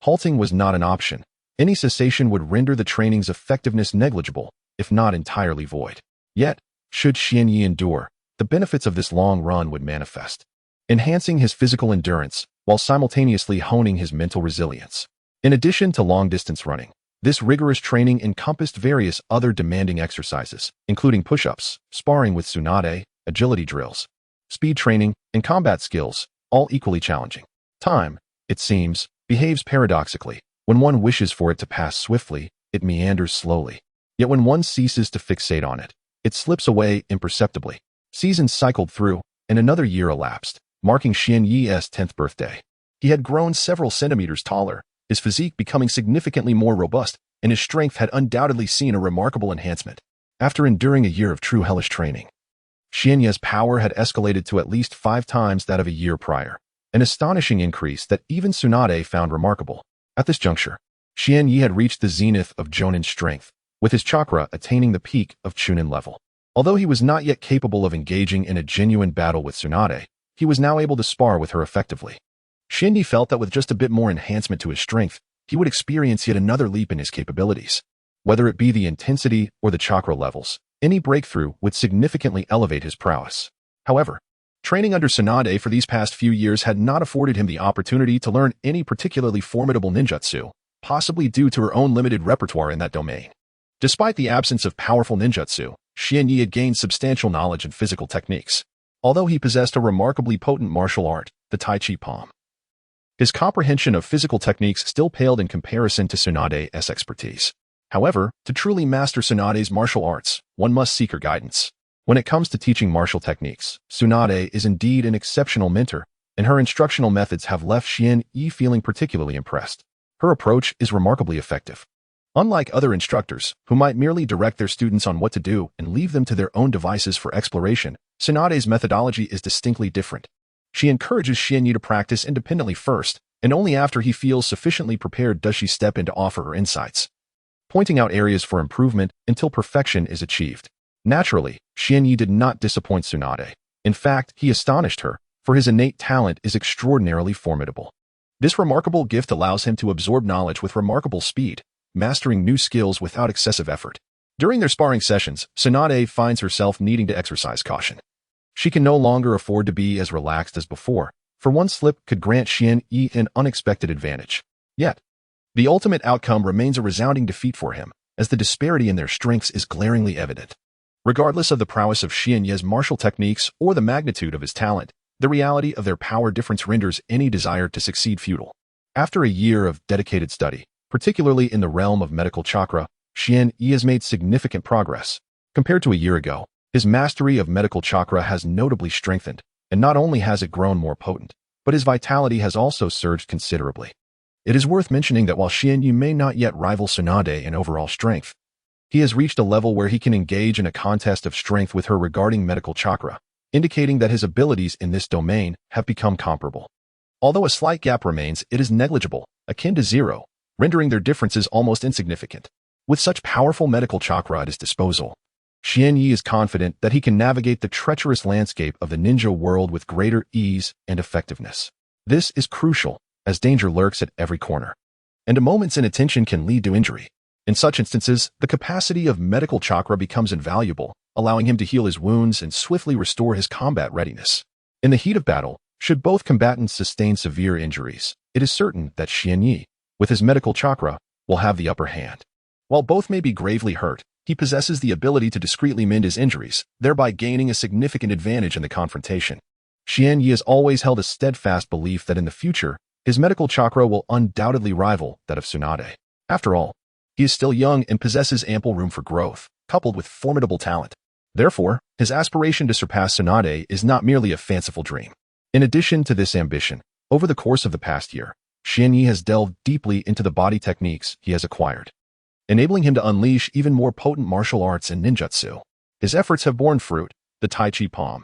halting was not an option. Any cessation would render the training's effectiveness negligible, if not entirely void. Yet, should Xian Yi endure, the benefits of this long run would manifest, enhancing his physical endurance while simultaneously honing his mental resilience. In addition to long-distance running, this rigorous training encompassed various other demanding exercises, including push-ups, sparring with Tsunade, agility drills, speed training, and combat skills, all equally challenging. Time, it seems, behaves paradoxically. When one wishes for it to pass swiftly, it meanders slowly. Yet when one ceases to fixate on it, it slips away imperceptibly. Seasons cycled through, and another year elapsed, marking Xian Yi's 10th birthday. He had grown several centimeters taller, his physique becoming significantly more robust, and his strength had undoubtedly seen a remarkable enhancement. After enduring a year of true hellish training, Xian Yi's power had escalated to at least 5 times that of a year prior, an astonishing increase that even Tsunade found remarkable. At this juncture, Xian Yi had reached the zenith of Jonin's strength, with his chakra attaining the peak of Chunin level. Although he was not yet capable of engaging in a genuine battle with Tsunade, he was now able to spar with her effectively. Xian Yi felt that with just a bit more enhancement to his strength, he would experience yet another leap in his capabilities. Whether it be the intensity or the chakra levels, any breakthrough would significantly elevate his prowess. However, training under Tsunade for these past few years had not afforded him the opportunity to learn any particularly formidable ninjutsu, possibly due to her own limited repertoire in that domain. Despite the absence of powerful ninjutsu, Xian Yi had gained substantial knowledge in physical techniques. Although he possessed a remarkably potent martial art, the Tai Chi Palm, his comprehension of physical techniques still paled in comparison to Tsunade's expertise. However, to truly master Tsunade's martial arts, one must seek her guidance. When it comes to teaching martial techniques, Tsunade is indeed an exceptional mentor, and her instructional methods have left Xian Yi feeling particularly impressed. Her approach is remarkably effective. Unlike other instructors, who might merely direct their students on what to do and leave them to their own devices for exploration, Tsunade's methodology is distinctly different. She encourages Xian Yi to practice independently first, and only after he feels sufficiently prepared does she step in to offer her insights, pointing out areas for improvement until perfection is achieved. Naturally, Xian Yi did not disappoint Tsunade. In fact, he astonished her, for his innate talent is extraordinarily formidable. This remarkable gift allows him to absorb knowledge with remarkable speed, mastering new skills without excessive effort. During their sparring sessions, Tsunade finds herself needing to exercise caution. She can no longer afford to be as relaxed as before, for one slip could grant Xian Yi an unexpected advantage. Yet, the ultimate outcome remains a resounding defeat for him, as the disparity in their strengths is glaringly evident. Regardless of the prowess of Xian Yi's martial techniques or the magnitude of his talent, the reality of their power difference renders any desire to succeed futile. After a year of dedicated study, particularly in the realm of medical chakra, Xian Yi has made significant progress. Compared to a year ago, his mastery of medical chakra has notably strengthened, and not only has it grown more potent, but his vitality has also surged considerably. It is worth mentioning that while Xian Yi may not yet rival Tsunade in overall strength, he has reached a level where he can engage in a contest of strength with her regarding medical chakra, indicating that his abilities in this domain have become comparable. Although a slight gap remains, it is negligible, akin to zero, rendering their differences almost insignificant. With such powerful medical chakra at his disposal, Xianyi is confident that he can navigate the treacherous landscape of the ninja world with greater ease and effectiveness. This is crucial, as danger lurks at every corner, and a moment's inattention can lead to injury. In such instances, the capacity of medical chakra becomes invaluable, allowing him to heal his wounds and swiftly restore his combat readiness. In the heat of battle, should both combatants sustain severe injuries, it is certain that Xianyi, with his medical chakra, will have the upper hand. While both may be gravely hurt, he possesses the ability to discreetly mend his injuries, thereby gaining a significant advantage in the confrontation. Xianyi has always held a steadfast belief that in the future, his medical chakra will undoubtedly rival that of Tsunade. After all, he is still young and possesses ample room for growth, coupled with formidable talent. Therefore, his aspiration to surpass Tsunade is not merely a fanciful dream. In addition to this ambition, over the course of the past year, Xianyi has delved deeply into the body techniques he has acquired, enabling him to unleash even more potent martial arts and ninjutsu. His efforts have borne fruit. The Tai Chi Palm,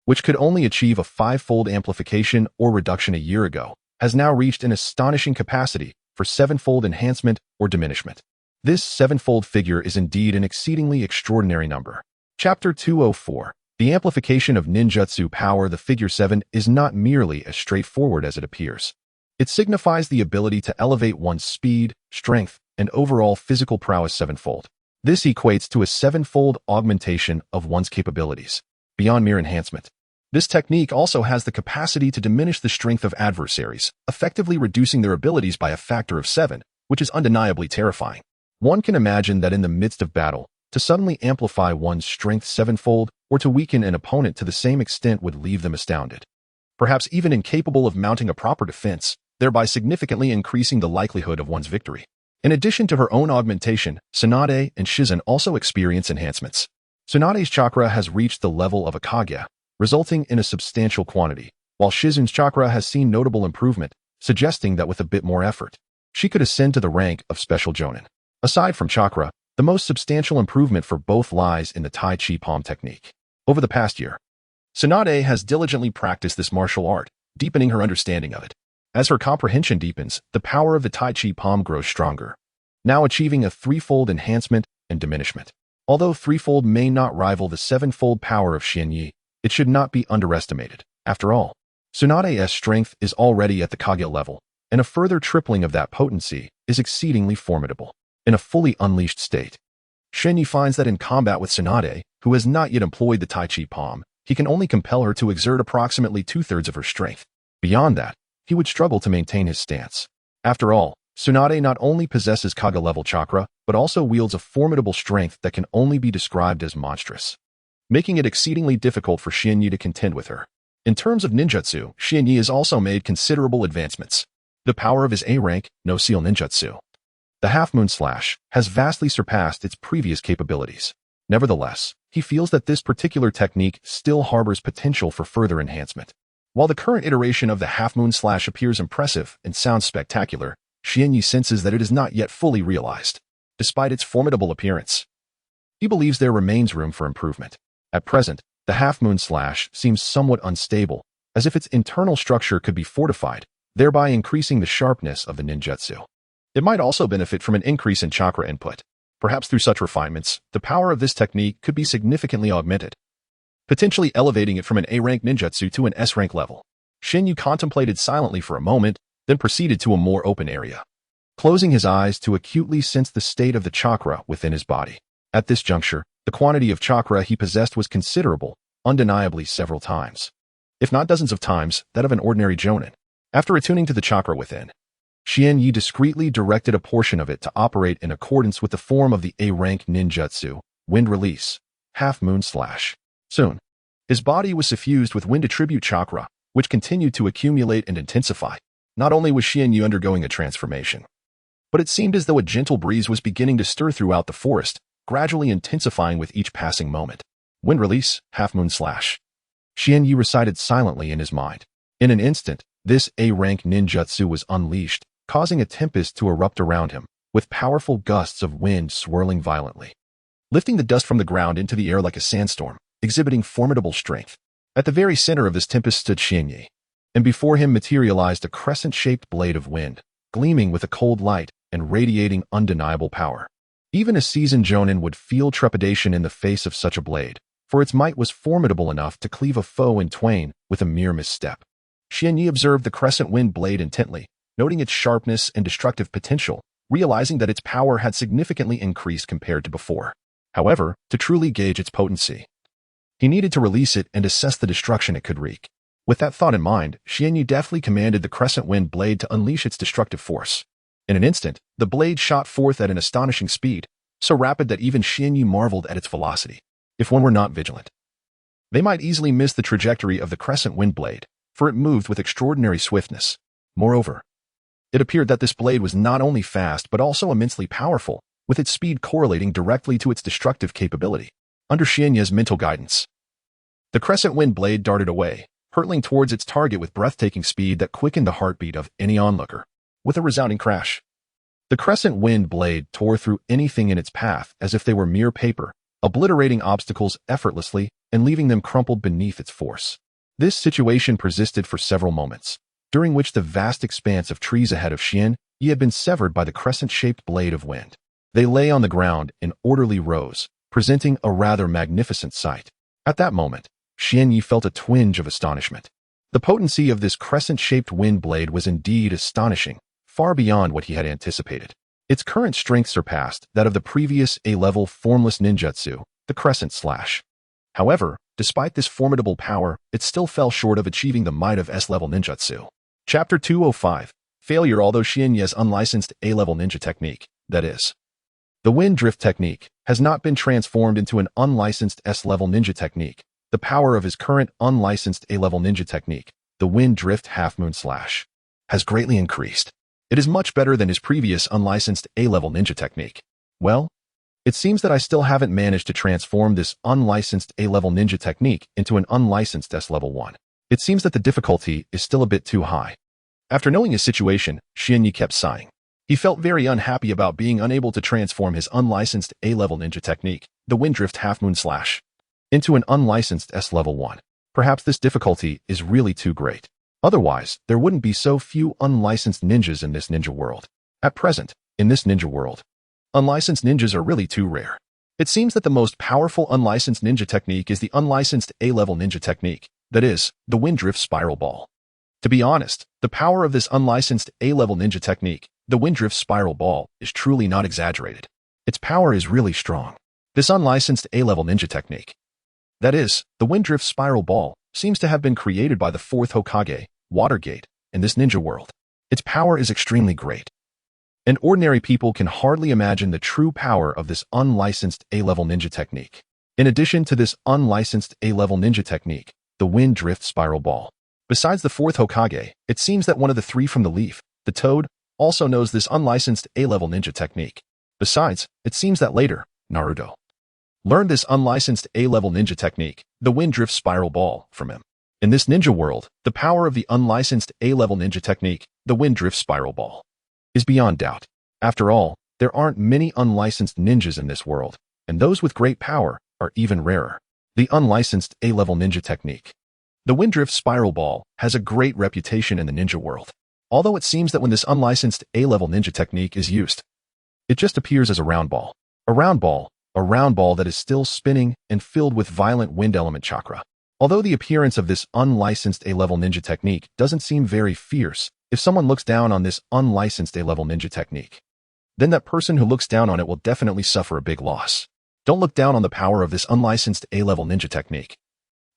which could only achieve a 5-fold amplification or reduction a year ago, has now reached an astonishing capacity for 7-fold enhancement or diminishment. This 7-fold figure is indeed an exceedingly extraordinary number. Chapter 204. The amplification of ninjutsu power. The figure 7 is not merely as straightforward as it appears. It signifies the ability to elevate one's speed, strength, and overall physical prowess 7-fold. This equates to a 7-fold augmentation of one's capabilities, beyond mere enhancement. This technique also has the capacity to diminish the strength of adversaries, effectively reducing their abilities by a factor of 7, which is undeniably terrifying. One can imagine that in the midst of battle, to suddenly amplify one's strength 7-fold or to weaken an opponent to the same extent would leave them astounded, perhaps even incapable of mounting a proper defense, thereby significantly increasing the likelihood of one's victory. In addition to her own augmentation, Tsunade and Shizen also experience enhancements. Tsunade's chakra has reached the level of a Kage, resulting in a substantial quantity, while Shizen's chakra has seen notable improvement, suggesting that with a bit more effort, she could ascend to the rank of Special Jonin. Aside from chakra, the most substantial improvement for both lies in the Tai Chi Palm technique. Over the past year, Tsunade has diligently practiced this martial art, deepening her understanding of it. As her comprehension deepens, the power of the Tai Chi Palm grows stronger, now achieving a 3-fold enhancement and diminishment. Although 3-fold may not rival the 7-fold power of Xianyi, it should not be underestimated. After all, Tsunade's strength is already at the Kage level, and a further tripling of that potency is exceedingly formidable. In a fully unleashed state, Xianyi finds that in combat with Tsunade, who has not yet employed the Tai Chi Palm, he can only compel her to exert approximately 2/3 of her strength. Beyond that, he would struggle to maintain his stance. After all, Tsunade not only possesses Kage-level chakra, but also wields a formidable strength that can only be described as monstrous, making it exceedingly difficult for Xianyi to contend with her. In terms of ninjutsu, Xianyi has also made considerable advancements. The power of his A-rank, no-seal ninjutsu, the half-moon slash, has vastly surpassed its previous capabilities. Nevertheless, he feels that this particular technique still harbors potential for further enhancement. While the current iteration of the half-moon slash appears impressive and sounds spectacular, Xianyi senses that it is not yet fully realized. Despite its formidable appearance, he believes there remains room for improvement. At present, the half-moon slash seems somewhat unstable, as if its internal structure could be fortified, thereby increasing the sharpness of the ninjutsu. It might also benefit from an increase in chakra input. Perhaps through such refinements, the power of this technique could be significantly augmented, potentially elevating it from an A-rank ninjutsu to an S-rank level. Xianyi contemplated silently for a moment, then proceeded to a more open area, closing his eyes to acutely sense the state of the chakra within his body. At this juncture, the quantity of chakra he possessed was considerable, undeniably several times, if not dozens of times, that of an ordinary jonin. After attuning to the chakra within, Xianyi discreetly directed a portion of it to operate in accordance with the form of the A-rank ninjutsu, wind release, half-moon slash. Soon, his body was suffused with wind attribute chakra, which continued to accumulate and intensify. Not only was Xianyi undergoing a transformation, but it seemed as though a gentle breeze was beginning to stir throughout the forest, gradually intensifying with each passing moment. Wind release, half-moon slash. Xianyi recited silently in his mind. In an instant, this A-rank ninjutsu was unleashed, causing a tempest to erupt around him, with powerful gusts of wind swirling violently, lifting the dust from the ground into the air like a sandstorm, exhibiting formidable strength. At the very center of this tempest stood Xianyi, and before him materialized a crescent-shaped blade of wind, gleaming with a cold light, and radiating undeniable power. Even a seasoned jonin would feel trepidation in the face of such a blade, for its might was formidable enough to cleave a foe in twain with a mere misstep. Xianyi observed the crescent wind blade intently, noting its sharpness and destructive potential, realizing that its power had significantly increased compared to before. However, to truly gauge its potency, he needed to release it and assess the destruction it could wreak. With that thought in mind, Xianyi deftly commanded the crescent wind blade to unleash its destructive force. In an instant, the blade shot forth at an astonishing speed, so rapid that even Xianyi marveled at its velocity. If one were not vigilant, they might easily miss the trajectory of the crescent wind blade, for it moved with extraordinary swiftness. Moreover, it appeared that this blade was not only fast but also immensely powerful, with its speed correlating directly to its destructive capability. Under Xianyi's mental guidance, the crescent wind blade darted away, hurtling towards its target with breathtaking speed that quickened the heartbeat of any onlooker. With a resounding crash, the crescent wind blade tore through anything in its path as if they were mere paper, obliterating obstacles effortlessly and leaving them crumpled beneath its force. This situation persisted for several moments, during which the vast expanse of trees ahead of Xianyi had been severed by the crescent-shaped blade of wind. They lay on the ground in orderly rows, presenting a rather magnificent sight. At that moment, Xianyi felt a twinge of astonishment. The potency of this crescent-shaped wind blade was indeed astonishing, far beyond what he had anticipated. Its current strength surpassed that of the previous A-level formless ninjutsu, the crescent slash. However, despite this formidable power, it still fell short of achieving the might of S-level ninjutsu. Chapter 205. Failure. Although Xianyi's unlicensed A-level ninja technique, that is, the wind drift technique, has not been transformed into an unlicensed S-level ninja technique, the power of his current unlicensed A-level ninja technique, the wind drift half-moon slash, has greatly increased. It is much better than his previous unlicensed A-level ninja technique. Well, it seems that I still haven't managed to transform this unlicensed A-level ninja technique into an unlicensed S-level one. It seems that the difficulty is still a bit too high. After knowing his situation, Xianyi kept sighing. He felt very unhappy about being unable to transform his unlicensed A-level ninja technique, the wind drift half-moon slash, into an unlicensed S-level one. Perhaps this difficulty is really too great. Otherwise, there wouldn't be so few unlicensed ninjas in this ninja world. At present, in this ninja world, unlicensed ninjas are really too rare. It seems that the most powerful unlicensed ninja technique is the unlicensed A-level ninja technique, that is, the wind drift spiral ball. To be honest, the power of this unlicensed A-level ninja technique, the wind drift spiral ball, is truly not exaggerated. Its power is really strong. This unlicensed A-level ninja technique, that is, the wind drift spiral ball, seems to have been created by the fourth Hokage, Watergate, in this ninja world. Its power is extremely great, and ordinary people can hardly imagine the true power of this unlicensed A-level ninja technique. In addition to this unlicensed A-level ninja technique, the wind drift spiral ball, besides the fourth Hokage, it seems that one of the three from the leaf, the toad, also knows this unlicensed A-level ninja technique. Besides, it seems that later, Naruto learned this unlicensed A-level ninja technique, the wind drift spiral ball, from him. In this ninja world, the power of the unlicensed A-level ninja technique, the wind drift spiral ball, is beyond doubt. After all, there aren't many unlicensed ninjas in this world, and those with great power are even rarer. The unlicensed A-level ninja technique, the wind drift spiral ball, has a great reputation in the ninja world. Although it seems that when this unlicensed A-level ninja technique is used, it just appears as a round ball. A round ball that is still spinning and filled with violent wind element chakra. Although the appearance of this unlicensed A-level ninja technique doesn't seem very fierce, if someone looks down on this unlicensed A-level ninja technique, then that person who looks down on it will definitely suffer a big loss. Don't look down on the power of this unlicensed A-level ninja technique,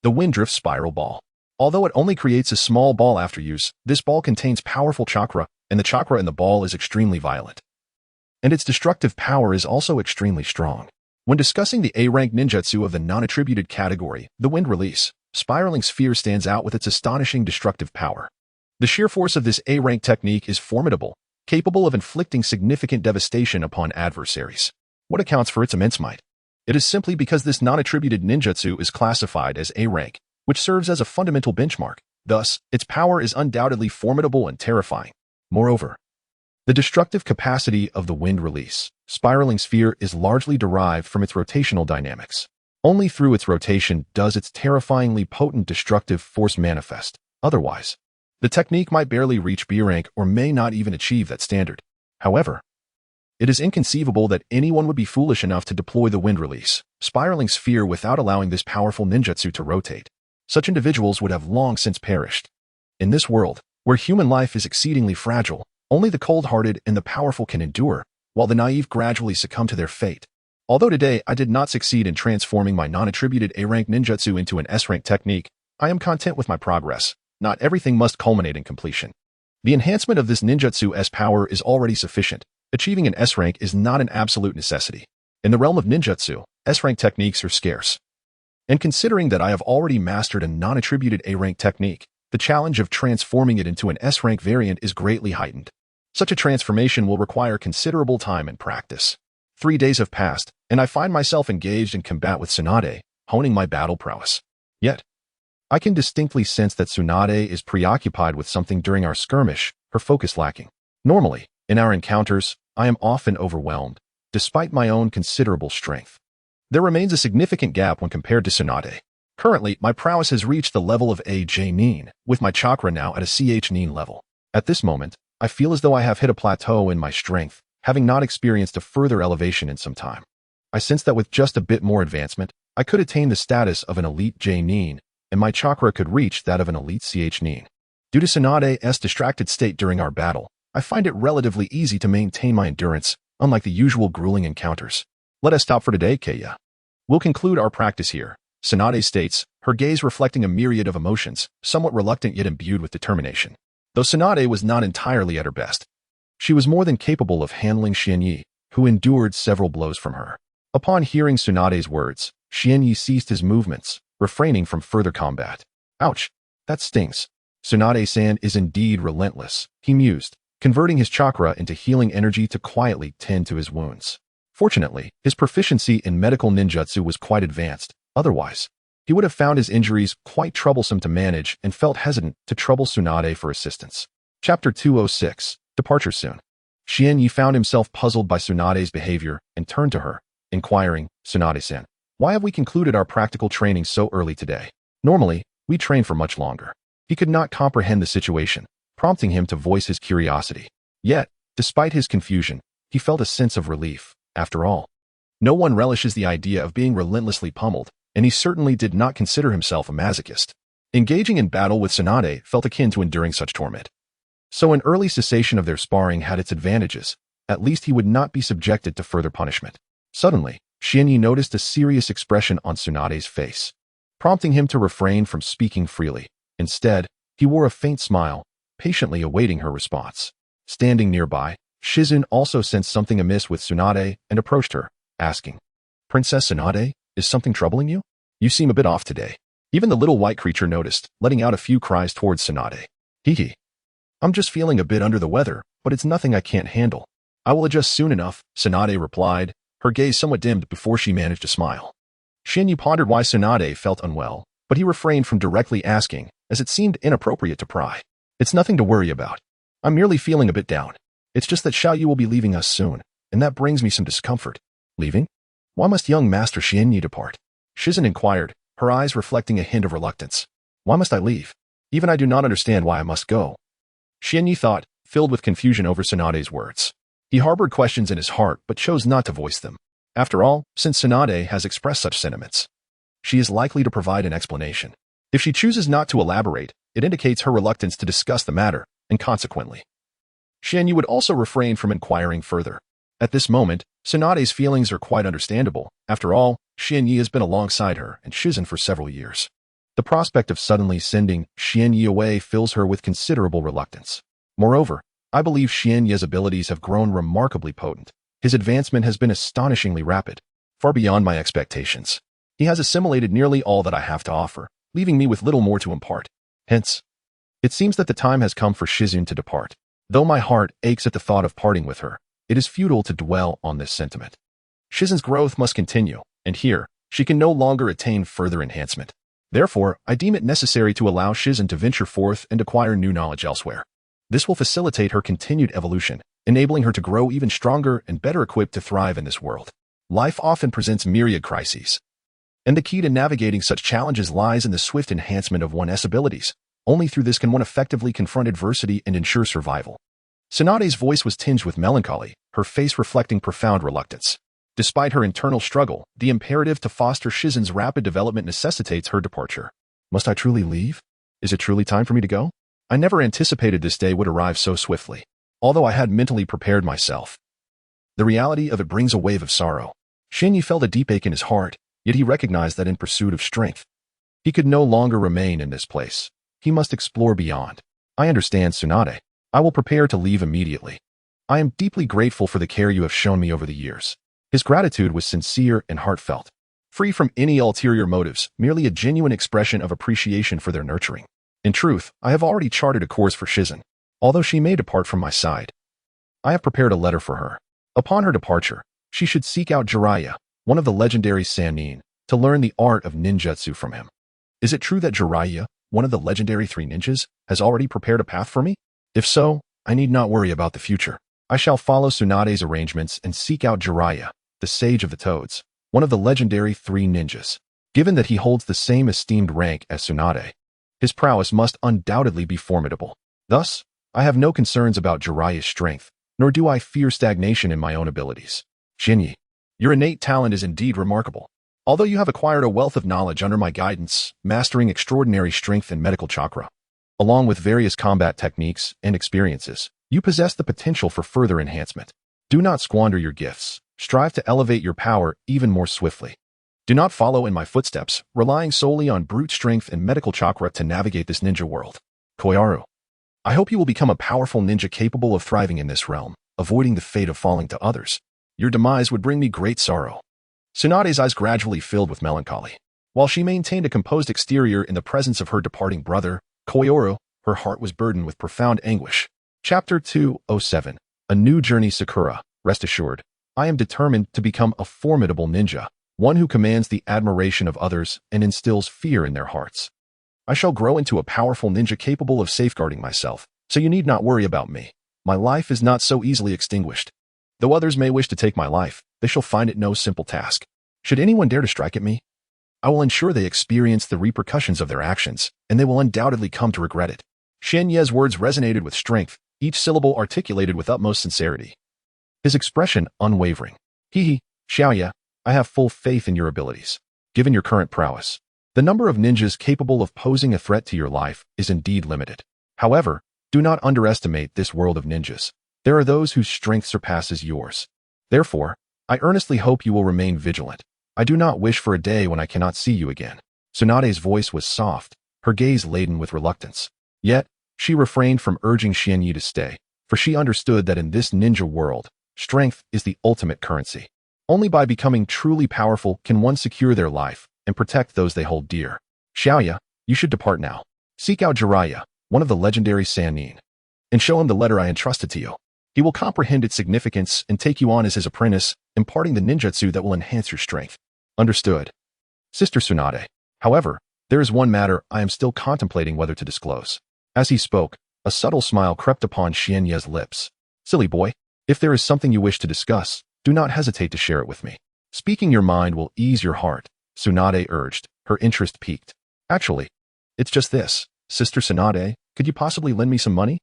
the wind drift spiral ball. Although it only creates a small ball after use, this ball contains powerful chakra, and the chakra in the ball is extremely violent. And its destructive power is also extremely strong. When discussing the A-rank ninjutsu of the non-attributed category, the wind release, spiraling sphere stands out with its astonishing destructive power. The sheer force of this A-rank technique is formidable, capable of inflicting significant devastation upon adversaries. What accounts for its immense might? It is simply because this non-attributed ninjutsu is classified as A-rank, which serves as a fundamental benchmark. Thus, its power is undoubtedly formidable and terrifying. Moreover, the destructive capacity of the wind release, spiraling sphere, is largely derived from its rotational dynamics. Only through its rotation does its terrifyingly potent destructive force manifest. Otherwise, the technique might barely reach B rank or may not even achieve that standard. However, It is inconceivable that anyone would be foolish enough to deploy the wind release, spiraling sphere without allowing this powerful ninjutsu to rotate. Such individuals would have long since perished. In this world, where human life is exceedingly fragile, only the cold-hearted and the powerful can endure, while the naive gradually succumb to their fate. Although today I did not succeed in transforming my non-attributed A-rank ninjutsu into an S-rank technique, I am content with my progress. Not everything must culminate in completion. The enhancement of this ninjutsu S power is already sufficient. Achieving an S-rank is not an absolute necessity. In the realm of ninjutsu, S-rank techniques are scarce. And considering that I have already mastered a non-attributed A-rank technique, the challenge of transforming it into an S-rank variant is greatly heightened. Such a transformation will require considerable time and practice. 3 days have passed, and I find myself engaged in combat with Tsunade, honing my battle prowess. Yet, I can distinctly sense that Tsunade is preoccupied with something during our skirmish, her focus lacking. Normally, in our encounters, I am often overwhelmed, despite my own considerable strength. There remains a significant gap when compared to Tsunade. Currently, my prowess has reached the level of a J Nin, with my chakra now at a CH Nin level. At this moment, I feel as though I have hit a plateau in my strength, having not experienced a further elevation in some time. I sense that with just a bit more advancement, I could attain the status of an elite J Nin, and my chakra could reach that of an elite CH Nin. Due to Tsunade's distracted state during our battle, I find it relatively easy to maintain my endurance, unlike the usual grueling encounters. Let us stop for today, Kaya. We'll conclude our practice here. Tsunade states, her gaze reflecting a myriad of emotions, somewhat reluctant yet imbued with determination. Though Tsunade was not entirely at her best, she was more than capable of handling Xianyi, who endured several blows from her. Upon hearing Tsunade's words, Xianyi ceased his movements, refraining from further combat. Ouch, that stings. Tsunade-san is indeed relentless, he mused, converting his chakra into healing energy to quietly tend to his wounds. Fortunately, his proficiency in medical ninjutsu was quite advanced. Otherwise, he would have found his injuries quite troublesome to manage and felt hesitant to trouble Tsunade for assistance. Chapter 206, Departure Soon. Xianyi found himself puzzled by Tsunade's behavior and turned to her, inquiring, Tsunade-san, why have we concluded our practical training so early today? Normally, we train for much longer. He could not comprehend the situation, prompting him to voice his curiosity. Yet, despite his confusion, he felt a sense of relief. After all, no one relishes the idea of being relentlessly pummeled, and he certainly did not consider himself a masochist. Engaging in battle with Tsunade felt akin to enduring such torment. So an early cessation of their sparring had its advantages. At least he would not be subjected to further punishment. Suddenly, Xianyi noticed a serious expression on Tsunade's face, prompting him to refrain from speaking freely. Instead, he wore a faint smile, patiently awaiting her response. Standing nearby, Shizun also sensed something amiss with Tsunade and approached her, asking, Princess Tsunade, is something troubling you? You seem a bit off today. Even the little white creature noticed, letting out a few cries towards Tsunade. Hee. I'm just feeling a bit under the weather, but it's nothing I can't handle. I will adjust soon enough, Tsunade replied, her gaze somewhat dimmed before she managed to smile. Xianyi pondered why Tsunade felt unwell, but he refrained from directly asking, as it seemed inappropriate to pry. It's nothing to worry about. I'm merely feeling a bit down. It's just that Xiaoyu will be leaving us soon, and that brings me some discomfort. Leaving? Why must young Master Xianyi depart? Shizun inquired, her eyes reflecting a hint of reluctance. Why must I leave? Even I do not understand why I must go. Xianyi thought, filled with confusion over Tsunade's words. He harbored questions in his heart but chose not to voice them. After all, since Tsunade has expressed such sentiments, she is likely to provide an explanation. If she chooses not to elaborate, it indicates her reluctance to discuss the matter, and consequently, Xianyi would also refrain from inquiring further. At this moment, Tsunade's feelings are quite understandable. After all, Xianyi has been alongside her and Shizun for several years. The prospect of suddenly sending Xianyi away fills her with considerable reluctance. Moreover, I believe Xianyi's abilities have grown remarkably potent. His advancement has been astonishingly rapid, far beyond my expectations. He has assimilated nearly all that I have to offer, leaving me with little more to impart. Hence, it seems that the time has come for Shizun to depart. Though my heart aches at the thought of parting with her, it is futile to dwell on this sentiment. Shizun's growth must continue, and here, she can no longer attain further enhancement. Therefore, I deem it necessary to allow Shizun to venture forth and acquire new knowledge elsewhere. This will facilitate her continued evolution, enabling her to grow even stronger and better equipped to thrive in this world. Life often presents myriad crises, and the key to navigating such challenges lies in the swift enhancement of one's abilities. Only through this can one effectively confront adversity and ensure survival. Tsunade's voice was tinged with melancholy, her face reflecting profound reluctance. Despite her internal struggle, the imperative to foster Shizen's rapid development necessitates her departure. Must I truly leave? Is it truly time for me to go? I never anticipated this day would arrive so swiftly, although I had mentally prepared myself. The reality of it brings a wave of sorrow. Shinyi felt a deep ache in his heart, yet he recognized that in pursuit of strength, he could no longer remain in this place. He must explore beyond. I understand, Tsunade. I will prepare to leave immediately. I am deeply grateful for the care you have shown me over the years. His gratitude was sincere and heartfelt, free from any ulterior motives, merely a genuine expression of appreciation for their nurturing. In truth, I have already charted a course for Shizen, although she may depart from my side. I have prepared a letter for her. Upon her departure, she should seek out Jiraiya, one of the legendary Sannin, to learn the art of ninjutsu from him. Is it true that Jiraiya, one of the legendary 3 ninjas, has already prepared a path for me? If so, I need not worry about the future. I shall follow Tsunade's arrangements and seek out Jiraiya, the Sage of the Toads, one of the legendary 3 ninjas. Given that he holds the same esteemed rank as Tsunade, his prowess must undoubtedly be formidable. Thus, I have no concerns about Jiraiya's strength, nor do I fear stagnation in my own abilities. Shinyi, your innate talent is indeed remarkable. Although you have acquired a wealth of knowledge under my guidance, mastering extraordinary strength and medical chakra, along with various combat techniques and experiences, you possess the potential for further enhancement. Do not squander your gifts. Strive to elevate your power even more swiftly. Do not follow in my footsteps, relying solely on brute strength and medical chakra to navigate this ninja world. Koyaru, I hope you will become a powerful ninja capable of thriving in this realm, avoiding the fate of falling to others. Your demise would bring me great sorrow. Tsunade's eyes gradually filled with melancholy. While she maintained a composed exterior in the presence of her departing brother, Koyaru, her heart was burdened with profound anguish. Chapter 207. A New Journey. Sakura, rest assured, I am determined to become a formidable ninja, one who commands the admiration of others and instills fear in their hearts. I shall grow into a powerful ninja capable of safeguarding myself, so you need not worry about me. My life is not so easily extinguished. Though others may wish to take my life, they shall find it no simple task. Should anyone dare to strike at me, I will ensure they experience the repercussions of their actions, and they will undoubtedly come to regret it. Shen Ye's words resonated with strength, each syllable articulated with utmost sincerity. His expression unwavering. Hee, Xiaoya, I have full faith in your abilities. Given your current prowess, the number of ninjas capable of posing a threat to your life is indeed limited. However, do not underestimate this world of ninjas. There are those whose strength surpasses yours. Therefore, I earnestly hope you will remain vigilant. I do not wish for a day when I cannot see you again. Tsunade's voice was soft, her gaze laden with reluctance. Yet, she refrained from urging Xianyi to stay, for she understood that in this ninja world, strength is the ultimate currency. Only by becoming truly powerful can one secure their life and protect those they hold dear. Xiaoya, you should depart now. Seek out Jiraiya, one of the legendary Sannin, and show him the letter I entrusted to you. He will comprehend its significance and take you on as his apprentice, imparting the ninjutsu that will enhance your strength. Understood. Sister Tsunade. However, there is one matter I am still contemplating whether to disclose. As he spoke, a subtle smile crept upon Xianye's lips. Silly boy, if there is something you wish to discuss, do not hesitate to share it with me. Speaking your mind will ease your heart, Tsunade urged, her interest piqued. Actually, it's just this. Sister Tsunade, could you possibly lend me some money?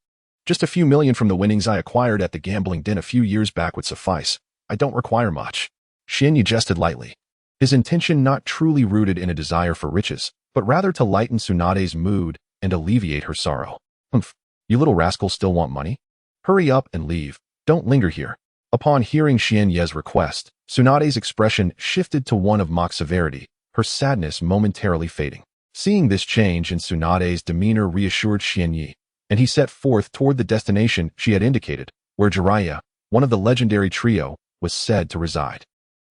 Just a few million from the winnings I acquired at the gambling den a few years back would suffice. I don't require much. Xianyi jested lightly, his intention not truly rooted in a desire for riches, but rather to lighten Tsunade's mood and alleviate her sorrow. Humph, you little rascals still want money? Hurry up and leave. Don't linger here. Upon hearing Xianye's request, Tsunade's expression shifted to one of mock severity, her sadness momentarily fading. Seeing this change in Tsunade's demeanor reassured Xianyi, and he set forth toward the destination she had indicated, where Jiraiya, one of the legendary trio, was said to reside.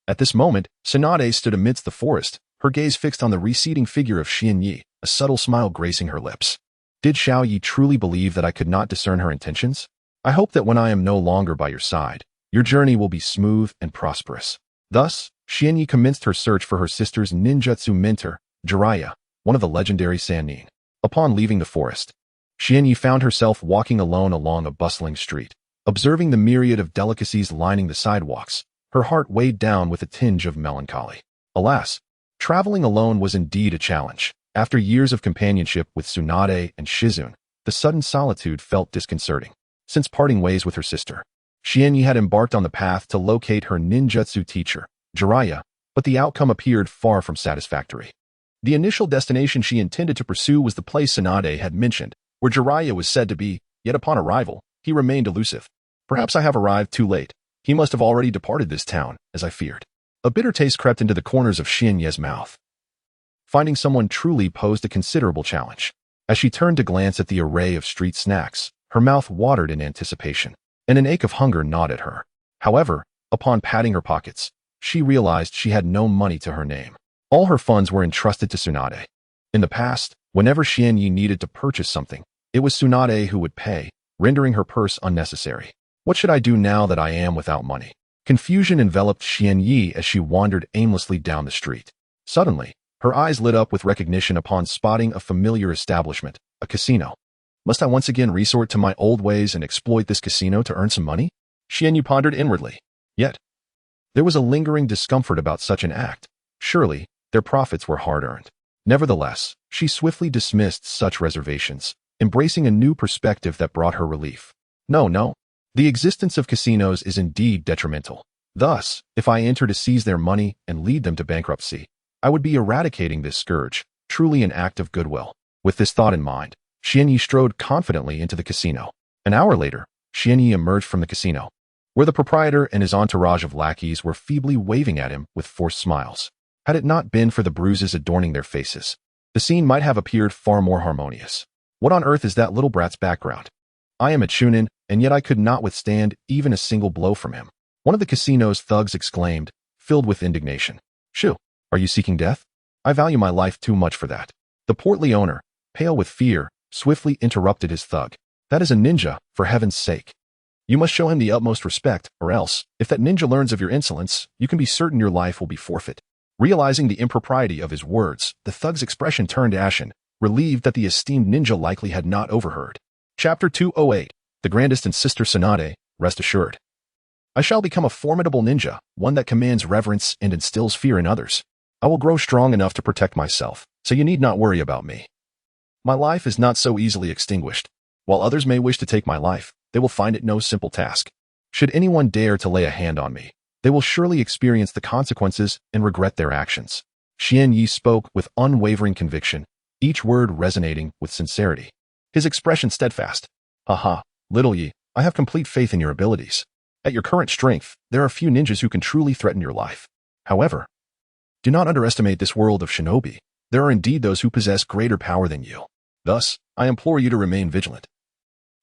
At this moment, Tsunade stood amidst the forest, her gaze fixed on the receding figure of Xianyi, a subtle smile gracing her lips. Did Xiaoyi truly believe that I could not discern her intentions? I hope that when I am no longer by your side, your journey will be smooth and prosperous. Thus, Xianyi commenced her search for her sister's ninjutsu mentor, Jiraiya, one of the legendary Sannin. Upon leaving the forest, Xianyi found herself walking alone along a bustling street. Observing the myriad of delicacies lining the sidewalks, her heart weighed down with a tinge of melancholy. Alas, traveling alone was indeed a challenge. After years of companionship with Tsunade and Shizune, the sudden solitude felt disconcerting. since parting ways with her sister. Xianyi had embarked on the path to locate her ninjutsu teacher, Jiraiya, but the outcome appeared far from satisfactory. The initial destination she intended to pursue was the place Tsunade had mentioned, where Jiraiya was said to be, yet upon arrival, he remained elusive. Perhaps I have arrived too late. He must have already departed this town, as I feared. A bitter taste crept into the corners of Xianyi's mouth. Finding someone truly posed a considerable challenge. As she turned to glance at the array of street snacks, her mouth watered in anticipation, and an ache of hunger gnawed at her. However, upon patting her pockets, she realized she had no money to her name. All her funds were entrusted to Tsunade. In the past, whenever Xianyi needed to purchase something, it was Tsunade who would pay, rendering her purse unnecessary. What should I do now that I am without money? Confusion enveloped Xianyi as she wandered aimlessly down the street. Suddenly, her eyes lit up with recognition upon spotting a familiar establishment, a casino. Must I once again resort to my old ways and exploit this casino to earn some money? Xianyi pondered inwardly. Yet, there was a lingering discomfort about such an act. Surely, their profits were hard-earned. Nevertheless, she swiftly dismissed such reservations, embracing a new perspective that brought her relief. No. The existence of casinos is indeed detrimental. Thus, if I enter to seize their money and lead them to bankruptcy, I would be eradicating this scourge, truly an act of goodwill. With this thought in mind, Xianyi strode confidently into the casino. An hour later, Xianyi emerged from the casino, where the proprietor and his entourage of lackeys were feebly waving at him with forced smiles. Had it not been for the bruises adorning their faces, the scene might have appeared far more harmonious. What on earth is that little brat's background? I am a chunin, and yet I could not withstand even a single blow from him. One of the casino's thugs exclaimed, filled with indignation. Shoo, are you seeking death? I value my life too much for that. The portly owner, pale with fear, swiftly interrupted his thug. That is a ninja, for heaven's sake. You must show him the utmost respect, or else, if that ninja learns of your insolence, you can be certain your life will be forfeit. Realizing the impropriety of his words, the thug's expression turned ashen, relieved that the esteemed ninja likely had not overheard. Chapter 208. The Grandest and Sister Tsunade, rest assured. I shall become a formidable ninja, one that commands reverence and instills fear in others. I will grow strong enough to protect myself, so you need not worry about me. My life is not so easily extinguished. While others may wish to take my life, they will find it no simple task. Should anyone dare to lay a hand on me, they will surely experience the consequences and regret their actions. Xianyi spoke with unwavering conviction, each word resonating with sincerity. His expression steadfast. Haha, little Yi, I have complete faith in your abilities. At your current strength, there are few ninjas who can truly threaten your life. However, do not underestimate this world of shinobi. There are indeed those who possess greater power than you. Thus, I implore you to remain vigilant.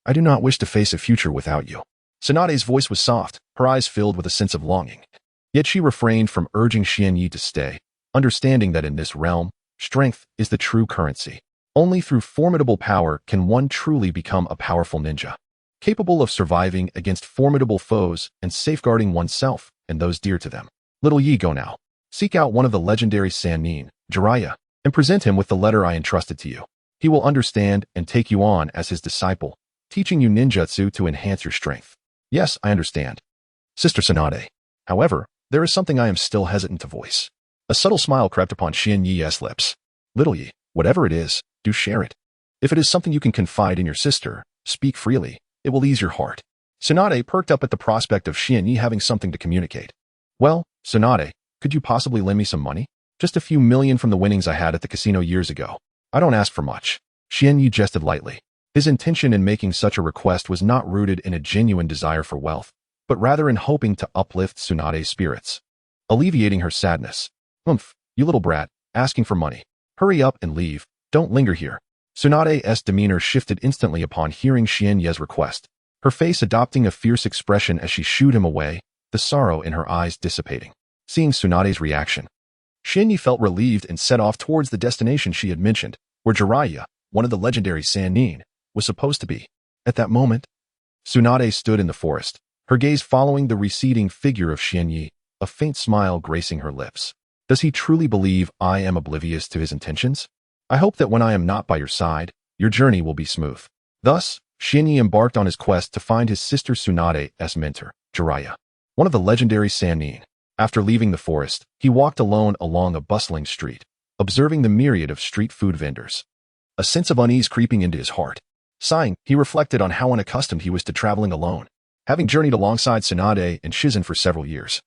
I do not wish to face a future without you. Tsunade's voice was soft, her eyes filled with a sense of longing. Yet she refrained from urging Xianyi to stay, understanding that in this realm, strength is the true currency. Only through formidable power can one truly become a powerful ninja, capable of surviving against formidable foes and safeguarding oneself and those dear to them. Little Yi, go now. Seek out one of the legendary Sannin, Jiraiya, and present him with the letter I entrusted to you. He will understand and take you on as his disciple, teaching you ninjutsu to enhance your strength. Yes, I understand, Sister Tsunade. However, there is something I am still hesitant to voice. A subtle smile crept upon Xianyi's lips. Little Yi, whatever it is, do share it. If it is something you can confide in your sister, speak freely. It will ease your heart. Tsunade perked up at the prospect of Xianyi having something to communicate. Well, Tsunade, could you possibly lend me some money? Just a few million from the winnings I had at the casino years ago. I don't ask for much. Xianyi jested lightly. His intention in making such a request was not rooted in a genuine desire for wealth, but rather in hoping to uplift Tsunade's spirits, alleviating her sadness. You little brat, asking for money. Hurry up and leave. Don't linger here. Tsunade's demeanor shifted instantly upon hearing Xianyi's request, her face adopting a fierce expression as she shooed him away, the sorrow in her eyes dissipating. Seeing Tsunade's reaction, Xianyi felt relieved and set off towards the destination she had mentioned, where Jiraiya, one of the legendary Sannin, was supposed to be. At that moment, Tsunade stood in the forest, her gaze following the receding figure of Xianyi, a faint smile gracing her lips. Does he truly believe I am oblivious to his intentions? I hope that when I am not by your side, your journey will be smooth. Thus, Xianyi embarked on his quest to find his sister Tsunade's mentor, Jiraiya, one of the legendary Sannin. After leaving the forest, he walked alone along a bustling street, observing the myriad of street food vendors. A sense of unease creeping into his heart. Sighing, he reflected on how unaccustomed he was to traveling alone, having journeyed alongside Tsunade and Shizen for several years.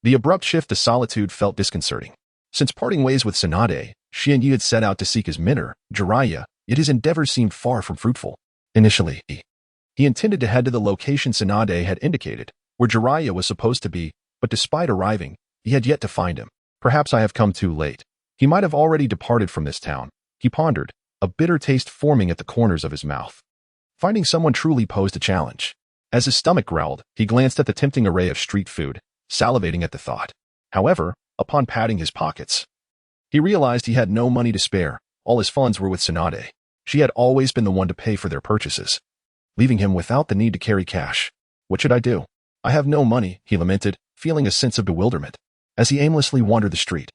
The abrupt shift to solitude felt disconcerting. Since parting ways with Tsunade, Xianyi had set out to seek his mentor, Jiraiya, yet his endeavors seemed far from fruitful. Initially, he intended to head to the location Tsunade had indicated, where Jiraiya was supposed to be, but despite arriving, he had yet to find him. Perhaps I have come too late. He might have already departed from this town, he pondered, a bitter taste forming at the corners of his mouth. Finding someone truly posed a challenge. As his stomach growled, he glanced at the tempting array of street food, salivating at the thought. However, upon patting his pockets, he realized he had no money to spare. All his funds were with Tsunade. She had always been the one to pay for their purchases, leaving him without the need to carry cash. What should I do? I have no money, he lamented, feeling a sense of bewilderment as he aimlessly wandered the street.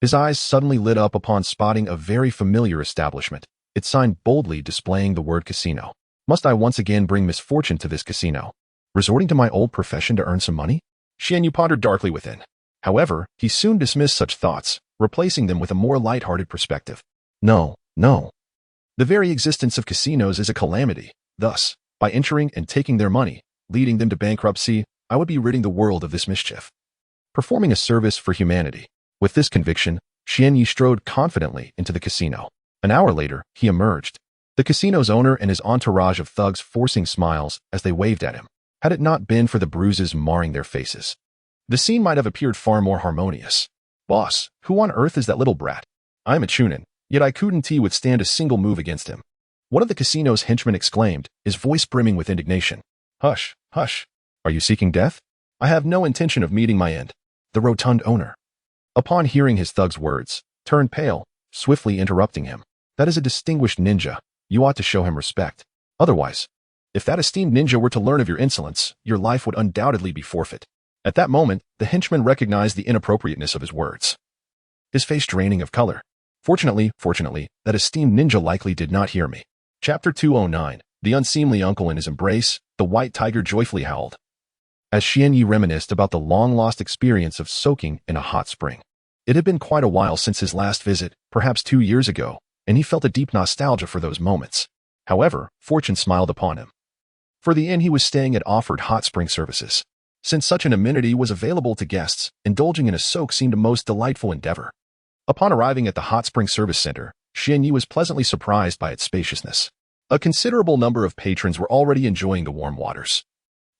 His eyes suddenly lit up upon spotting a very familiar establishment, its sign boldly displaying the word casino. Must I once again bring misfortune to this casino? Resorting to my old profession to earn some money? Xianyu pondered darkly within. However, he soon dismissed such thoughts, replacing them with a more light-hearted perspective. No. The very existence of casinos is a calamity. Thus, by entering and taking their money, leading them to bankruptcy, I would be ridding the world of this mischief. Performing a service for humanity. With this conviction, Xianyi strode confidently into the casino. An hour later, he emerged, the casino's owner and his entourage of thugs forcing smiles as they waved at him, had it not been for the bruises marring their faces. The scene might have appeared far more harmonious. Boss, who on earth is that little brat? I'm a Chunin, yet I couldn't withstand a single move against him. One of the casino's henchmen exclaimed, his voice brimming with indignation. Hush. Are you seeking death? I have no intention of meeting my end. The rotund owner, upon hearing his thug's words, turned pale, swiftly interrupting him. That is a distinguished ninja. You ought to show him respect. Otherwise, if that esteemed ninja were to learn of your insolence, your life would undoubtedly be forfeit. At that moment, the henchman recognized the inappropriateness of his words, his face draining of color. Fortunately, that esteemed ninja likely did not hear me. Chapter 209, The Unseemly Uncle in His Embrace, the white tiger joyfully howled, as Xianyi reminisced about the long-lost experience of soaking in a hot spring. It had been quite a while since his last visit, perhaps 2 years ago, and he felt a deep nostalgia for those moments. However, fortune smiled upon him. For the inn he was staying at offered hot spring services. Since such an amenity was available to guests, indulging in a soak seemed a most delightful endeavor. Upon arriving at the hot spring service center, Xianyi was pleasantly surprised by its spaciousness. A considerable number of patrons were already enjoying the warm waters,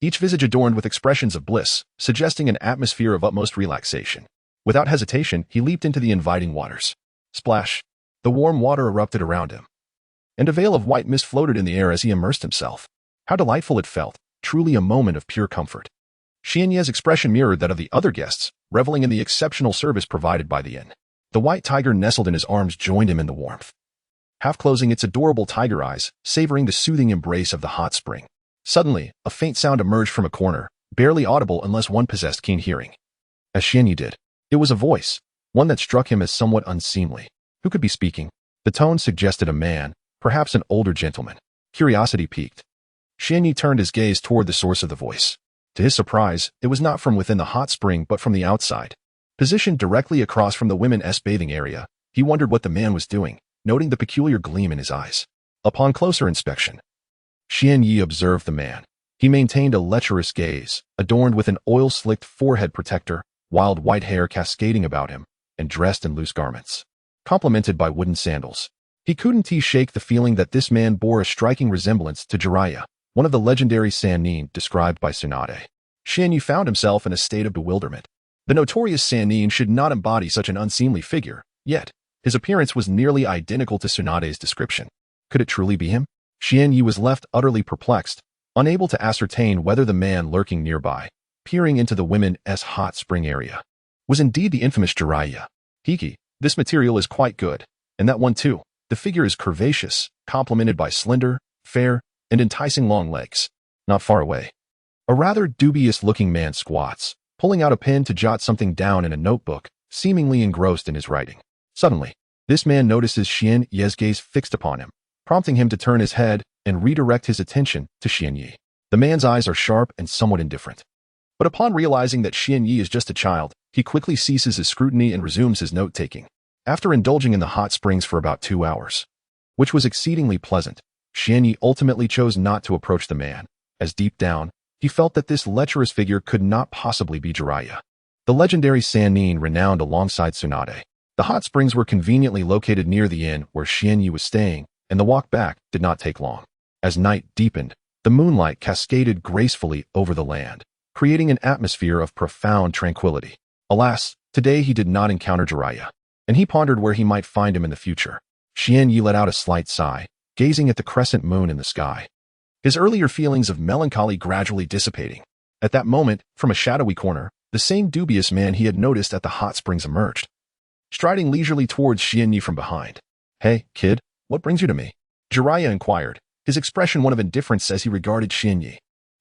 each visage adorned with expressions of bliss, suggesting an atmosphere of utmost relaxation. Without hesitation, he leaped into the inviting waters. Splash! The warm water erupted around him, and a veil of white mist floated in the air as he immersed himself. How delightful it felt, truly a moment of pure comfort. Xianyi's expression mirrored that of the other guests, reveling in the exceptional service provided by the inn. The white tiger nestled in his arms joined him in the warmth, half closing its adorable tiger eyes, savoring the soothing embrace of the hot spring. Suddenly, a faint sound emerged from a corner, barely audible unless one possessed keen hearing. As Xianyi did, it was a voice, one that struck him as somewhat unseemly. Who could be speaking? The tone suggested a man, perhaps an older gentleman. Curiosity piqued. Xianyi turned his gaze toward the source of the voice. To his surprise, it was not from within the hot spring but from the outside. Positioned directly across from the women's bathing area, he wondered what the man was doing, noting the peculiar gleam in his eyes. Upon closer inspection, Xianyi observed the man. He maintained a lecherous gaze, adorned with an oil-slicked forehead protector, wild white hair cascading about him, and dressed in loose garments, complemented by wooden sandals. He couldn't shake the feeling that this man bore a striking resemblance to Jiraiya, one of the legendary Sannin described by Tsunade. Xianyi found himself in a state of bewilderment. The notorious Sannin should not embody such an unseemly figure, yet his appearance was nearly identical to Tsunade's description. Could it truly be him? Xianyi was left utterly perplexed, unable to ascertain whether the man lurking nearby, peering into the women's hot spring area, was indeed the infamous Jiraiya. Hiki, this material is quite good, and that one too. The figure is curvaceous, complemented by slender, fair, and enticing long legs. Not far away, a rather dubious-looking man squats, pulling out a pen to jot something down in a notebook, seemingly engrossed in his writing. Suddenly, this man notices Xianyi's gaze fixed upon him, prompting him to turn his head and redirect his attention to Xianyi. The man's eyes are sharp and somewhat indifferent. But upon realizing that Xianyi is just a child, he quickly ceases his scrutiny and resumes his note-taking. After indulging in the hot springs for about 2 hours, which was exceedingly pleasant, Xianyi ultimately chose not to approach the man, as deep down, he felt that this lecherous figure could not possibly be Jiraiya, the legendary Sannin renowned alongside Tsunade. The hot springs were conveniently located near the inn where Xianyi was staying, and the walk back did not take long. As night deepened, the moonlight cascaded gracefully over the land, creating an atmosphere of profound tranquility. Alas, today he did not encounter Jiraiya, and he pondered where he might find him in the future. Xianyi let out a slight sigh, gazing at the crescent moon in the sky, his earlier feelings of melancholy gradually dissipating. At that moment, from a shadowy corner, the same dubious man he had noticed at the hot springs emerged, striding leisurely towards Xianyi from behind. "Hey, kid, what brings you to me?" Jiraiya inquired, his expression one of indifference as he regarded Xianyi.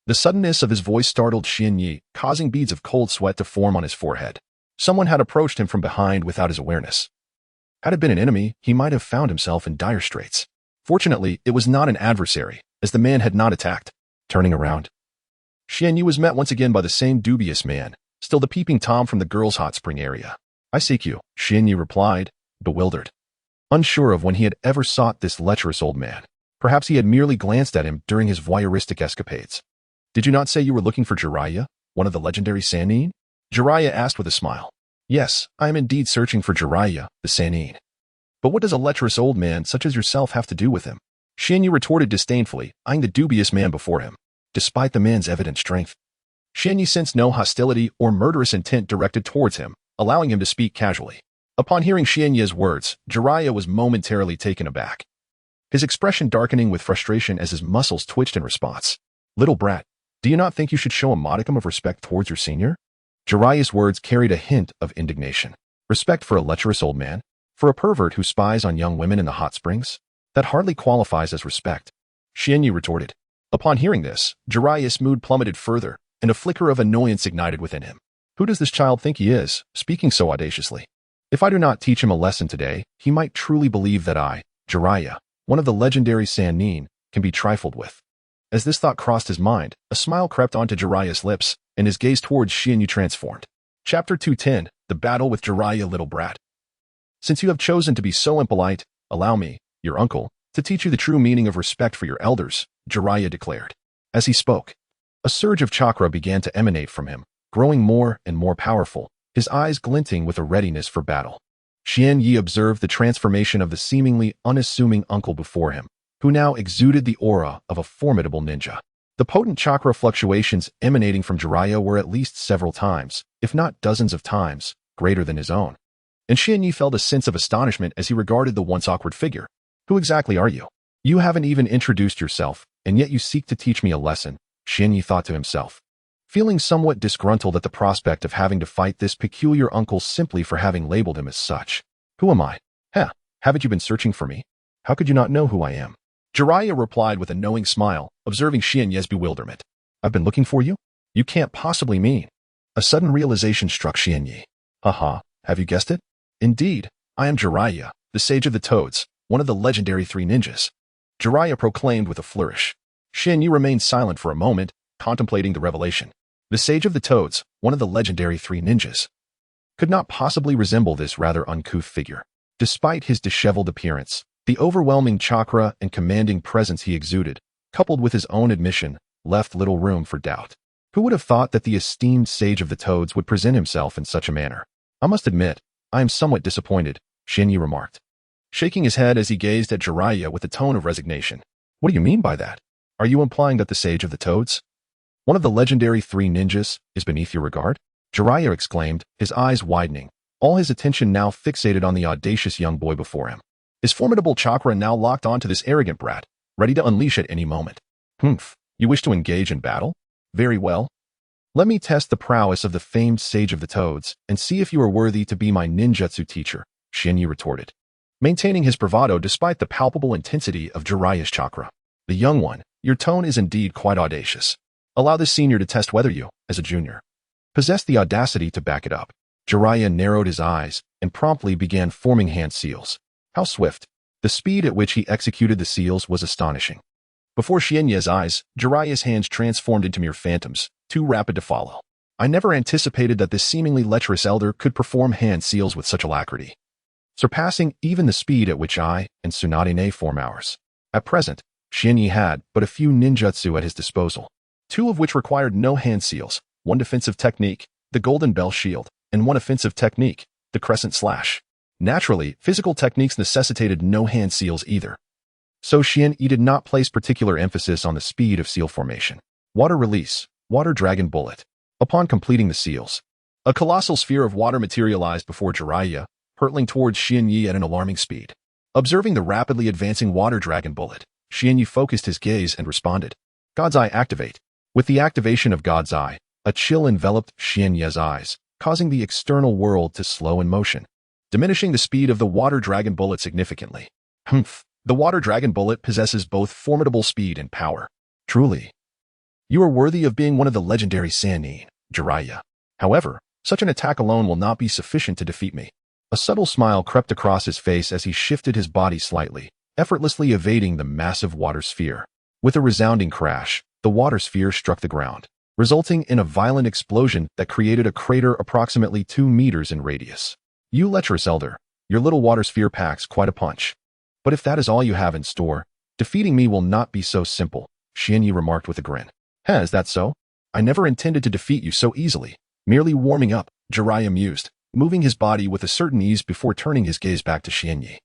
The suddenness of his voice startled Xianyi, causing beads of cold sweat to form on his forehead. Someone had approached him from behind without his awareness. Had it been an enemy, he might have found himself in dire straits. Fortunately, it was not an adversary, as the man had not attacked. Turning around, Xianyi was met once again by the same dubious man, still the peeping Tom from the girls' hot spring area. "I seek you," Xianyi replied, bewildered, unsure of when he had ever sought this lecherous old man. Perhaps he had merely glanced at him during his voyeuristic escapades. "Did you not say you were looking for Jiraiya, one of the legendary Sannin?" Jiraiya asked with a smile. "Yes, I am indeed searching for Jiraiya, the Sannin. But what does a lecherous old man such as yourself have to do with him?" Xianyi retorted disdainfully, eyeing the dubious man before him. Despite the man's evident strength, Xianyi sensed no hostility or murderous intent directed towards him, allowing him to speak casually. Upon hearing Xianyi's words, Jiraiya was momentarily taken aback, his expression darkening with frustration as his muscles twitched in response. "Little brat, do you not think you should show a modicum of respect towards your senior?" Jiraiya's words carried a hint of indignation. Respect for a lecherous old man? For a pervert who spies on young women in the hot springs? That hardly qualifies as respect, Xianyi retorted. Upon hearing this, Jiraiya's mood plummeted further, and a flicker of annoyance ignited within him. Who does this child think he is, speaking so audaciously? If I do not teach him a lesson today, he might truly believe that I, Jiraiya, one of the legendary Sannin, can be trifled with. As this thought crossed his mind, a smile crept onto Jiraiya's lips, and his gaze towards Xianyi transformed. Chapter 210, The Battle with Jiraiya, Little Brat. Since you have chosen to be so impolite, allow me, your uncle, to teach you the true meaning of respect for your elders, Jiraiya declared. As he spoke, a surge of chakra began to emanate from him, growing more and more powerful, his eyes glinting with a readiness for battle. Xianyi observed the transformation of the seemingly unassuming uncle before him, who now exuded the aura of a formidable ninja. The potent chakra fluctuations emanating from Jiraiya were at least several times, if not dozens of times, greater than his own. And Xianyi felt a sense of astonishment as he regarded the once awkward figure. "Who exactly are you? You haven't even introduced yourself, and yet you seek to teach me a lesson," Xianyi thought to himself, feeling somewhat disgruntled at the prospect of having to fight this peculiar uncle simply for having labeled him as such. "Who am I? Haven't you been searching for me? How could you not know who I am?" Jiraiya replied with a knowing smile, observing Xianyi's bewilderment. "I've been looking for you? You can't possibly mean." A sudden realization struck Xianyi. "Haha, have you guessed it? Indeed, I am Jiraiya, the Sage of the Toads, one of the legendary three ninjas," Jiraiya proclaimed with a flourish. Xianyi remained silent for a moment, contemplating the revelation. The Sage of the Toads, one of the legendary three ninjas, could not possibly resemble this rather uncouth figure. Despite his disheveled appearance, the overwhelming chakra and commanding presence he exuded, coupled with his own admission, left little room for doubt. Who would have thought that the esteemed Sage of the Toads would present himself in such a manner? "I must admit, I am somewhat disappointed," Xianyi remarked, shaking his head as he gazed at Jiraiya with a tone of resignation. "What do you mean by that? Are you implying that the Sage of the Toads, one of the legendary three ninjas, is beneath your regard?" Jiraiya exclaimed, his eyes widening, all his attention now fixated on the audacious young boy before him. His formidable chakra now locked onto this arrogant brat, ready to unleash at any moment. "Humph, you wish to engage in battle? Very well. Let me test the prowess of the famed Sage of the Toads and see if you are worthy to be my ninjutsu teacher," Xianyi retorted, maintaining his bravado despite the palpable intensity of Jiraiya's chakra. "The young one, your tone is indeed quite audacious. Allow this senior to test whether you, as a junior, possess the audacity to back it up." Jiraiya narrowed his eyes and promptly began forming hand seals. How swift! The speed at which he executed the seals was astonishing. Before Xianyi's eyes, Jiraiya's hands transformed into mere phantoms, too rapid to follow. "I never anticipated that this seemingly lecherous elder could perform hand seals with such alacrity, surpassing even the speed at which I and Tsunade form ours. At present, Xianyi had but a few ninjutsu at his disposal, two of which required no hand seals, one defensive technique, the golden bell shield, and one offensive technique, the crescent slash. Naturally, physical techniques necessitated no hand seals either. So Xianyi did not place particular emphasis on the speed of seal formation. Water release, water dragon bullet. Upon completing the seals, a colossal sphere of water materialized before Jiraiya, hurtling towards Xianyi at an alarming speed. Observing the rapidly advancing water dragon bullet, Xianyi focused his gaze and responded. God's Eye activate. With the activation of God's Eye, a chill enveloped Xianyi's eyes, causing the external world to slow in motion, diminishing the speed of the water dragon bullet significantly. Humph. The water dragon bullet possesses both formidable speed and power. Truly, you are worthy of being one of the legendary Sannin, Jiraiya. However, such an attack alone will not be sufficient to defeat me. A subtle smile crept across his face as he shifted his body slightly, effortlessly evading the massive water sphere. With a resounding crash, the water sphere struck the ground, resulting in a violent explosion that created a crater approximately 2 meters in radius. You lecherous elder, your little water sphere packs quite a punch. But if that is all you have in store, defeating me will not be so simple, Xianyi remarked with a grin. Is that so? I never intended to defeat you so easily. Merely warming up, Jiraiya mused, moving his body with a certain ease before turning his gaze back to Xianyi.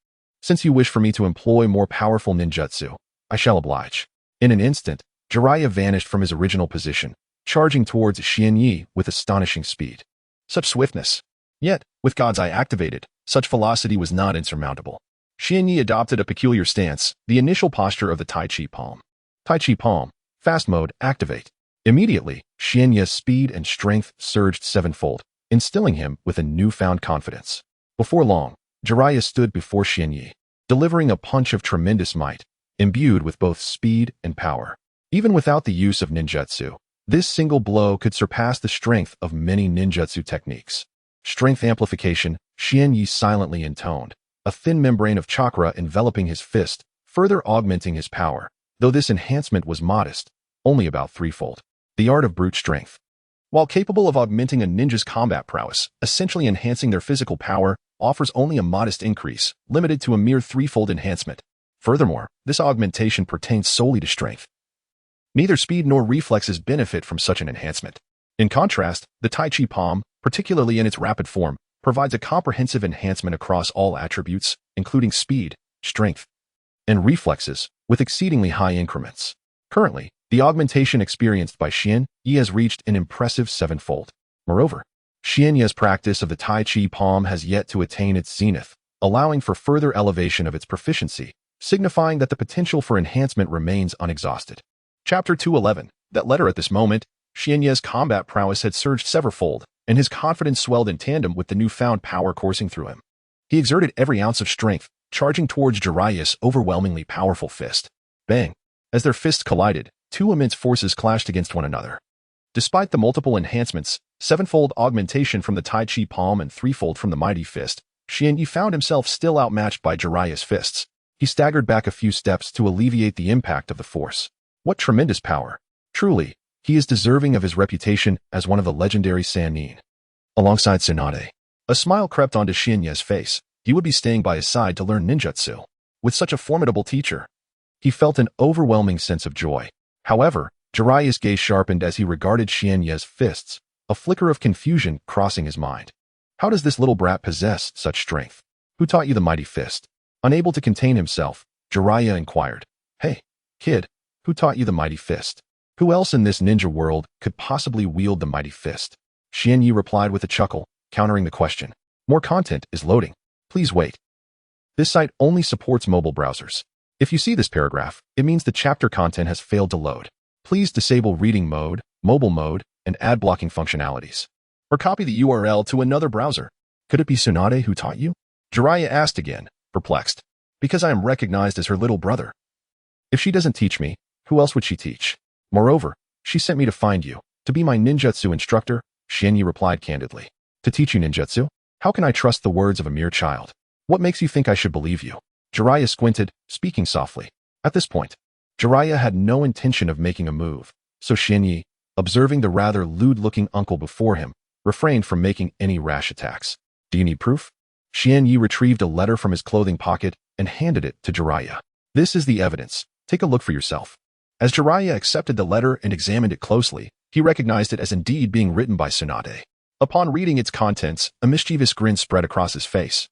Since you wish for me to employ more powerful ninjutsu, I shall oblige. In an instant, Jiraiya vanished from his original position, charging towards Xianyi with astonishing speed. Such swiftness. Yet, with God's Eye activated, such velocity was not insurmountable. Xianyi adopted a peculiar stance, the initial posture of the Tai Chi palm. Tai Chi palm, fast mode, activate. Immediately, Xianyi's speed and strength surged sevenfold, instilling him with a newfound confidence. Before long, Jiraiya stood before Xianyi, delivering a punch of tremendous might, imbued with both speed and power. Even without the use of ninjutsu, this single blow could surpass the strength of many ninjutsu techniques. Strength amplification, Xianyi silently intoned, a thin membrane of chakra enveloping his fist, further augmenting his power, though this enhancement was modest, only about threefold. The art of brute strength. While capable of augmenting a ninja's combat prowess, essentially enhancing their physical power, offers only a modest increase, limited to a mere threefold enhancement. Furthermore, this augmentation pertains solely to strength. Neither speed nor reflexes benefit from such an enhancement. In contrast, the Tai Chi palm, particularly in its rapid form, provides a comprehensive enhancement across all attributes, including speed, strength, and reflexes, with exceedingly high increments. Currently, the augmentation experienced by Xianyi has reached an impressive sevenfold. Moreover, Xianyi's practice of the Tai Chi palm has yet to attain its zenith, allowing for further elevation of its proficiency, signifying that the potential for enhancement remains unexhausted. Chapter 211. That letter at this moment, Xianyi's combat prowess had surged severfold, and his confidence swelled in tandem with the newfound power coursing through him. He exerted every ounce of strength, charging towards Jiraiya's overwhelmingly powerful fist. Bang! As their fists collided, two immense forces clashed against one another. Despite the multiple enhancements, sevenfold augmentation from the Tai Chi palm and threefold from the mighty fist, Xianyi found himself still outmatched by Jiraiya's fists. He staggered back a few steps to alleviate the impact of the force. What tremendous power! Truly, he is deserving of his reputation as one of the legendary Sannin. Alongside Tsunade, a smile crept onto Xianyi's face. He would be staying by his side to learn ninjutsu. With such a formidable teacher, he felt an overwhelming sense of joy. However, Jiraiya's gaze sharpened as he regarded Xianyi's fists, a flicker of confusion crossing his mind. How does this little brat possess such strength? Who taught you the mighty fist? Unable to contain himself, Jiraiya inquired. Hey, kid, who taught you the mighty fist? Who else in this ninja world could possibly wield the mighty fist? Xianyi replied with a chuckle, countering the question. More content is loading. Please wait. This site only supports mobile browsers. If you see this paragraph, it means the chapter content has failed to load. Please disable reading mode, mobile mode, and ad blocking functionalities. Or copy the URL to another browser. Could it be Tsunade who taught you? Jiraiya asked again, perplexed. Because I am recognized as her little brother. If she doesn't teach me, who else would she teach? Moreover, she sent me to find you, to be my ninjutsu instructor, Xianyi replied candidly. To teach you ninjutsu? How can I trust the words of a mere child? What makes you think I should believe you? Jiraiya squinted, speaking softly. At this point, Jiraiya had no intention of making a move, so Xianyi, observing the rather lewd-looking uncle before him, refrained from making any rash attacks. Do you need proof? Xianyi retrieved a letter from his clothing pocket and handed it to Jiraiya. This is the evidence. Take a look for yourself. As Jiraiya accepted the letter and examined it closely, he recognized it as indeed being written by Tsunade. Upon reading its contents, a mischievous grin spread across his face,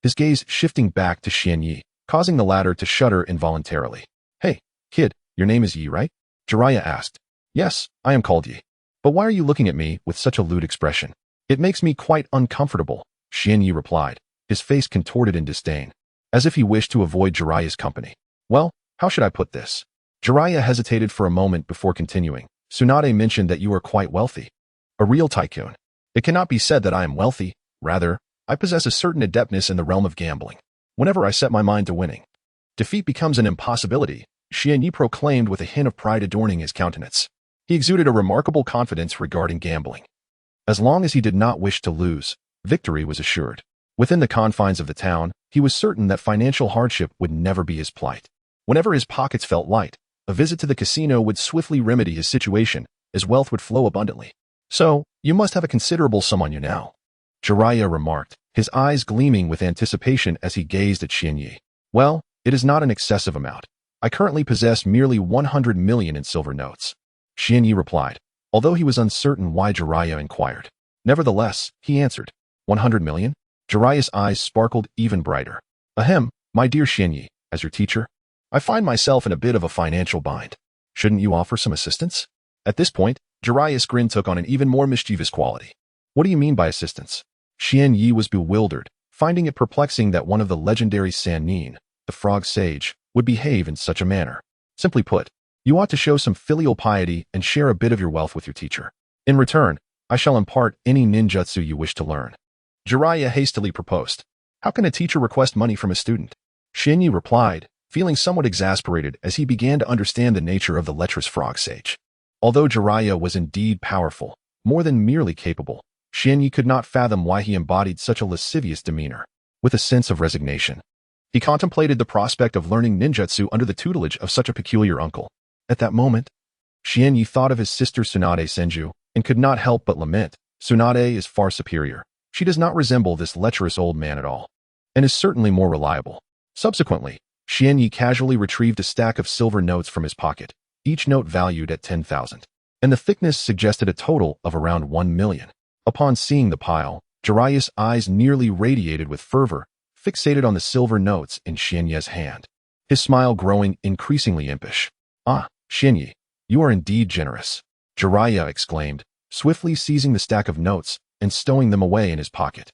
his gaze shifting back to Xian Yi, causing the latter to shudder involuntarily. "Hey, kid, your name is Yi, right?" Jiraiya asked. "Yes, I am called Yi. But why are you looking at me with such a lewd expression?" "It makes me quite uncomfortable," Xian Yi replied, his face contorted in disdain, as if he wished to avoid Jiraiya's company. "Well, how should I put this?" Jiraiya hesitated for a moment before continuing. "Tsunade mentioned that you are quite wealthy. A real tycoon. It cannot be said that I am wealthy. Rather, I possess a certain adeptness in the realm of gambling. Whenever I set my mind to winning, defeat becomes an impossibility," Xian Yi proclaimed with a hint of pride adorning his countenance. He exuded a remarkable confidence regarding gambling. As long as he did not wish to lose, victory was assured. Within the confines of the town, he was certain that financial hardship would never be his plight. Whenever his pockets felt light, a visit to the casino would swiftly remedy his situation, as wealth would flow abundantly. "So, you must have a considerable sum on you now," Jiraiya remarked, his eyes gleaming with anticipation as he gazed at Xian Yi. "Well, it is not an excessive amount. I currently possess merely 100 million in silver notes," Xian Yi replied, although he was uncertain why Jiraiya inquired. Nevertheless, he answered, 100 million? Jiraiya's eyes sparkled even brighter. "Ahem, my dear Xian Yi, as your teacher, I find myself in a bit of a financial bind. Shouldn't you offer some assistance?" At this point, Jiraiya's grin took on an even more mischievous quality. "What do you mean by assistance?" Xian Yi was bewildered, finding it perplexing that one of the legendary Sannin, the frog sage, would behave in such a manner. Simply put, you ought to show some filial piety and share a bit of your wealth with your teacher. In return, I shall impart any ninjutsu you wish to learn." Jiraiya hastily proposed. "How can a teacher request money from a student?" Xian Yi replied, feeling somewhat exasperated as he began to understand the nature of the lecherous frog sage. Although Jiraiya was indeed powerful, more than merely capable, Xian Yi could not fathom why he embodied such a lascivious demeanor. With a sense of resignation, he contemplated the prospect of learning ninjutsu under the tutelage of such a peculiar uncle. At that moment, Xian Yi thought of his sister Tsunade Senju and could not help but lament. Tsunade is far superior. She does not resemble this lecherous old man at all, and is certainly more reliable. Subsequently, Xian Yi casually retrieved a stack of silver notes from his pocket, each note valued at 10,000, and the thickness suggested a total of around 1 million. Upon seeing the pile, Jiraiya's eyes nearly radiated with fervor, fixated on the silver notes in Xian Yi's hand, his smile growing increasingly impish. "Ah, Xian Yi, you are indeed generous," Jiraiya exclaimed, swiftly seizing the stack of notes and stowing them away in his pocket.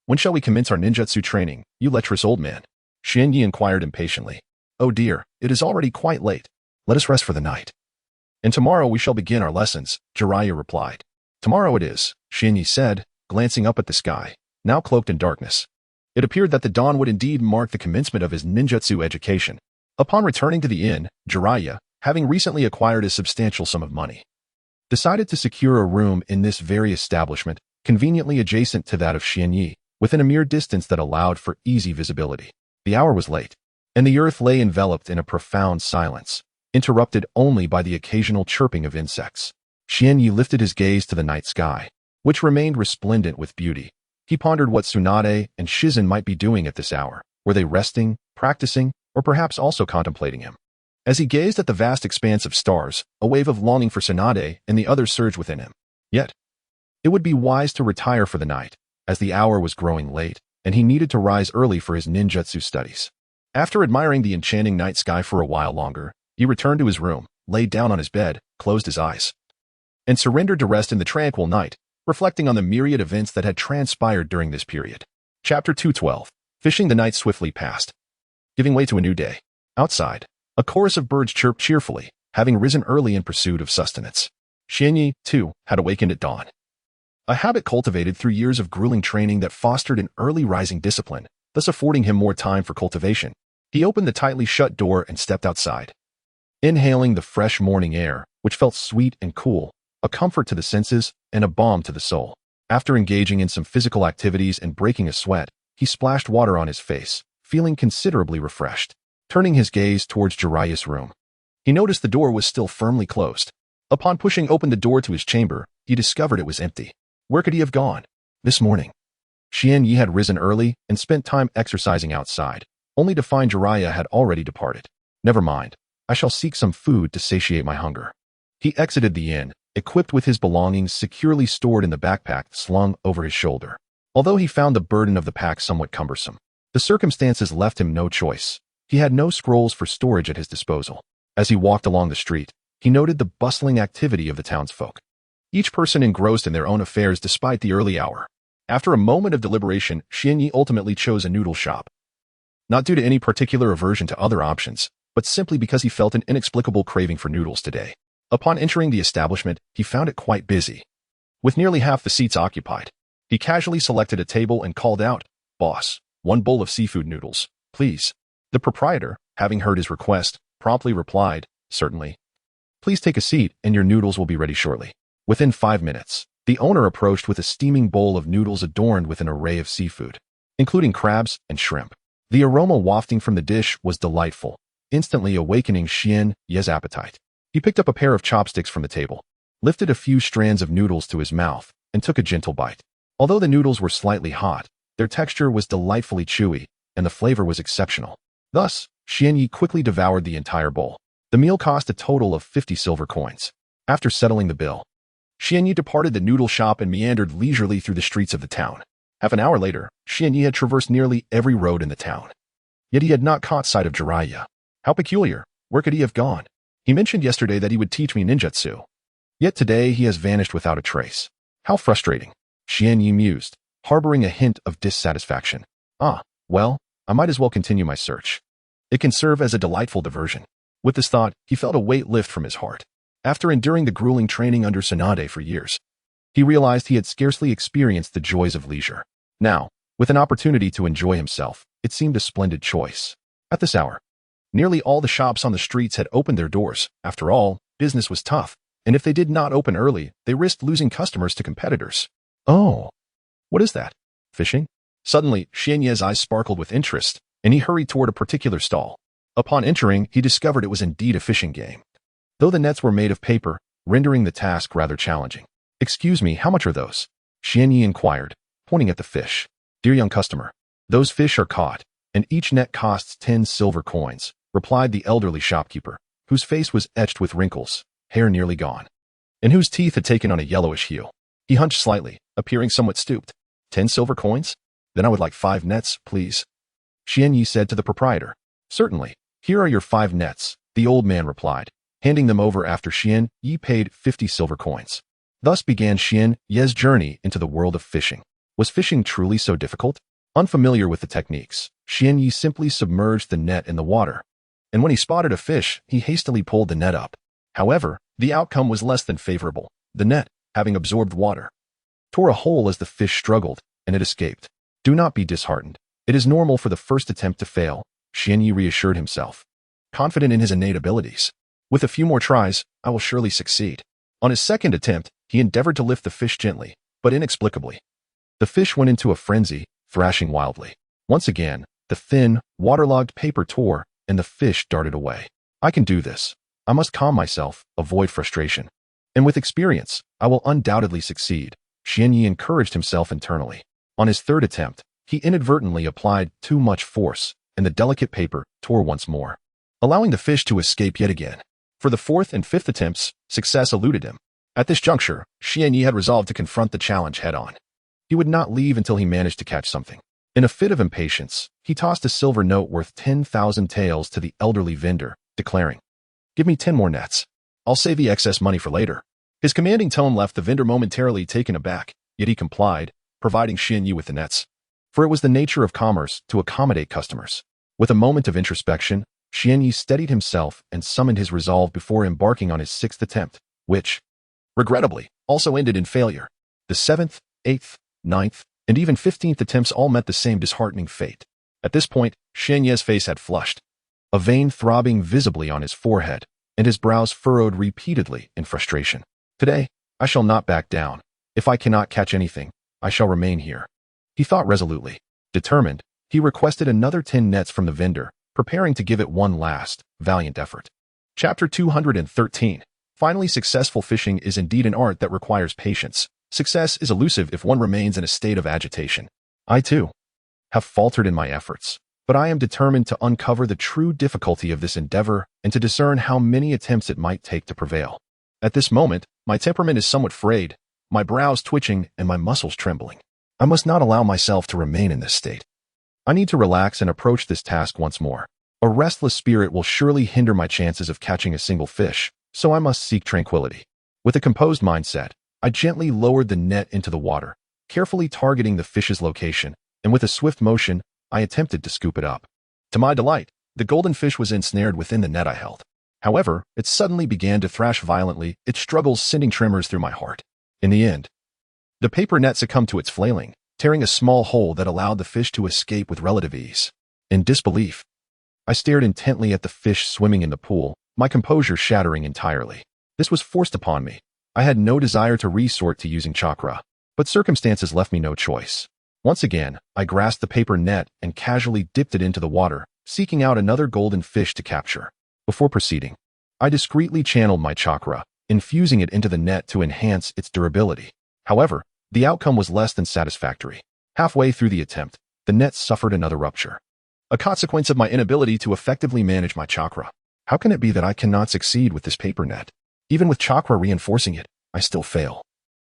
"When shall we commence our ninjutsu training, you lecherous old man?" Xian Yi inquired impatiently. "Oh dear, it is already quite late. Let us rest for the night. And tomorrow we shall begin our lessons," Jiraiya replied. "Tomorrow it is," Xian Yi said, glancing up at the sky, now cloaked in darkness. It appeared that the dawn would indeed mark the commencement of his ninjutsu education. Upon returning to the inn, Jiraiya, having recently acquired a substantial sum of money, decided to secure a room in this very establishment, conveniently adjacent to that of Xian Yi, within a mere distance that allowed for easy visibility. The hour was late, and the earth lay enveloped in a profound silence, interrupted only by the occasional chirping of insects. Xian Yi lifted his gaze to the night sky, which remained resplendent with beauty. He pondered what Tsunade and Shizen might be doing at this hour. Were they resting, practicing, or perhaps also contemplating him? As he gazed at the vast expanse of stars, a wave of longing for Tsunade and the others surged within him. Yet, it would be wise to retire for the night, as the hour was growing late, and he needed to rise early for his ninjutsu studies. After admiring the enchanting night sky for a while longer, he returned to his room, laid down on his bed, closed his eyes, and surrendered to rest in the tranquil night, reflecting on the myriad events that had transpired during this period. Chapter 212. Fishing. The night swiftly passed, giving way to a new day. Outside, a chorus of birds chirped cheerfully, having risen early in pursuit of sustenance. Xian Yi, too, had awakened at dawn, a habit cultivated through years of grueling training that fostered an early rising discipline, thus affording him more time for cultivation. He opened the tightly shut door and stepped outside, inhaling the fresh morning air, which felt sweet and cool, a comfort to the senses and a balm to the soul. After engaging in some physical activities and breaking a sweat, he splashed water on his face, feeling considerably refreshed. Turning his gaze towards Jiraiya's room, he noticed the door was still firmly closed. Upon pushing open the door to his chamber, he discovered it was empty. Where could he have gone? This morning, Xian Yi had risen early and spent time exercising outside, only to find Jiraiya had already departed. Never mind. I shall seek some food to satiate my hunger. He exited the inn, equipped with his belongings securely stored in the backpack slung over his shoulder. Although he found the burden of the pack somewhat cumbersome, the circumstances left him no choice. He had no scrolls for storage at his disposal. As he walked along the street, he noted the bustling activity of the townsfolk, each person engrossed in their own affairs despite the early hour. After a moment of deliberation, Xianyi ultimately chose a noodle shop. Not due to any particular aversion to other options, but simply because he felt an inexplicable craving for noodles today. Upon entering the establishment, he found it quite busy. With nearly half the seats occupied, he casually selected a table and called out, "Boss, one bowl of seafood noodles, please." The proprietor, having heard his request, promptly replied, "Certainly. Please take a seat and your noodles will be ready shortly." Within 5 minutes, the owner approached with a steaming bowl of noodles adorned with an array of seafood, including crabs and shrimp. The aroma wafting from the dish was delightful, instantly awakening Xianyi's appetite. He picked up a pair of chopsticks from the table, lifted a few strands of noodles to his mouth, and took a gentle bite. Although the noodles were slightly hot, their texture was delightfully chewy, and the flavor was exceptional. Thus, Xianyi quickly devoured the entire bowl. The meal cost a total of 50 silver coins. After settling the bill, Xianyi departed the noodle shop and meandered leisurely through the streets of the town. Half an hour later, Xianyi had traversed nearly every road in the town. Yet he had not caught sight of Jiraiya. How peculiar. Where could he have gone? He mentioned yesterday that he would teach me ninjutsu. Yet today he has vanished without a trace. How frustrating. Xianyi mused, harboring a hint of dissatisfaction. Well, I might as well continue my search. It can serve as a delightful diversion. With this thought, he felt a weight lift from his heart. After enduring the grueling training under Tsunade for years, he realized he had scarcely experienced the joys of leisure. Now, with an opportunity to enjoy himself, it seemed a splendid choice. At this hour, nearly all the shops on the streets had opened their doors. After all, business was tough, and if they did not open early, they risked losing customers to competitors. Oh, what is that? Fishing? Suddenly, Xianyi's eyes sparkled with interest, and he hurried toward a particular stall. Upon entering, he discovered it was indeed a fishing game, though the nets were made of paper, rendering the task rather challenging. "Excuse me, how much are those?" Xianyi inquired, pointing at the fish. "Dear young customer, those fish are caught, and each net costs 10 silver coins," replied the elderly shopkeeper, whose face was etched with wrinkles, hair nearly gone, and whose teeth had taken on a yellowish hue. He hunched slightly, appearing somewhat stooped. 10 silver coins? Then I would like 5 nets, please." Xianyi said to the proprietor. "Certainly. Here are your 5 nets," the old man replied, handing them over after Xianyi paid 50 silver coins. Thus began Xianyi's journey into the world of fishing. Was fishing truly so difficult? Unfamiliar with the techniques, Xianyi simply submerged the net in the water, and when he spotted a fish, he hastily pulled the net up. However, the outcome was less than favorable. The net, having absorbed water, tore a hole as the fish struggled, and it escaped. "Do not be disheartened. It is normal for the first attempt to fail," Xianyi reassured himself, confident in his innate abilities. "With a few more tries, I will surely succeed." On his second attempt, he endeavored to lift the fish gently, but inexplicably, the fish went into a frenzy, thrashing wildly. Once again, the thin, waterlogged paper tore, and the fish darted away. "I can do this. I must calm myself, avoid frustration. And with experience, I will undoubtedly succeed," Xianyi encouraged himself internally. On his third attempt, he inadvertently applied too much force, and the delicate paper tore once more, allowing the fish to escape yet again. For the fourth and fifth attempts, success eluded him. At this juncture, Xianyi had resolved to confront the challenge head-on. He would not leave until he managed to catch something. In a fit of impatience, he tossed a silver note worth 10,000 taels to the elderly vendor, declaring, "Give me 10 more nets. I'll save the excess money for later." His commanding tone left the vendor momentarily taken aback, yet he complied, providing Xianyi with the nets. For it was the nature of commerce to accommodate customers. With a moment of introspection, Xianyi steadied himself and summoned his resolve before embarking on his 6th attempt, which, regrettably, also ended in failure. The 7th, 8th, 9th, and even 15th attempts all met the same disheartening fate. At this point, Xianyi's face had flushed, a vein throbbing visibly on his forehead, and his brows furrowed repeatedly in frustration. "Today, I shall not back down. If I cannot catch anything, I shall remain here," he thought resolutely. Determined, he requested another 10 nets from the vendor, preparing to give it one last, valiant effort. Chapter 213. Finally, successful fishing is indeed an art that requires patience. Success is elusive if one remains in a state of agitation. I, too, have faltered in my efforts, but I am determined to uncover the true difficulty of this endeavor and to discern how many attempts it might take to prevail. At this moment, my temperament is somewhat frayed, my brows twitching and my muscles trembling. I must not allow myself to remain in this state. I need to relax and approach this task once more. A restless spirit will surely hinder my chances of catching a single fish, so I must seek tranquility. With a composed mindset, I gently lowered the net into the water, carefully targeting the fish's location, and with a swift motion, I attempted to scoop it up. To my delight, the golden fish was ensnared within the net I held. However, it suddenly began to thrash violently, its struggles sending tremors through my heart. In the end, the paper net succumbed to its flailing, tearing a small hole that allowed the fish to escape with relative ease. In disbelief, I stared intently at the fish swimming in the pool, my composure shattering entirely. This was forced upon me. I had no desire to resort to using chakra, but circumstances left me no choice. Once again, I grasped the paper net and casually dipped it into the water, seeking out another golden fish to capture. Before proceeding, I discreetly channeled my chakra, infusing it into the net to enhance its durability. However, the outcome was less than satisfactory. Halfway through the attempt, the net suffered another rupture, a consequence of my inability to effectively manage my chakra. How can it be that I cannot succeed with this paper net? Even with chakra reinforcing it, I still fail.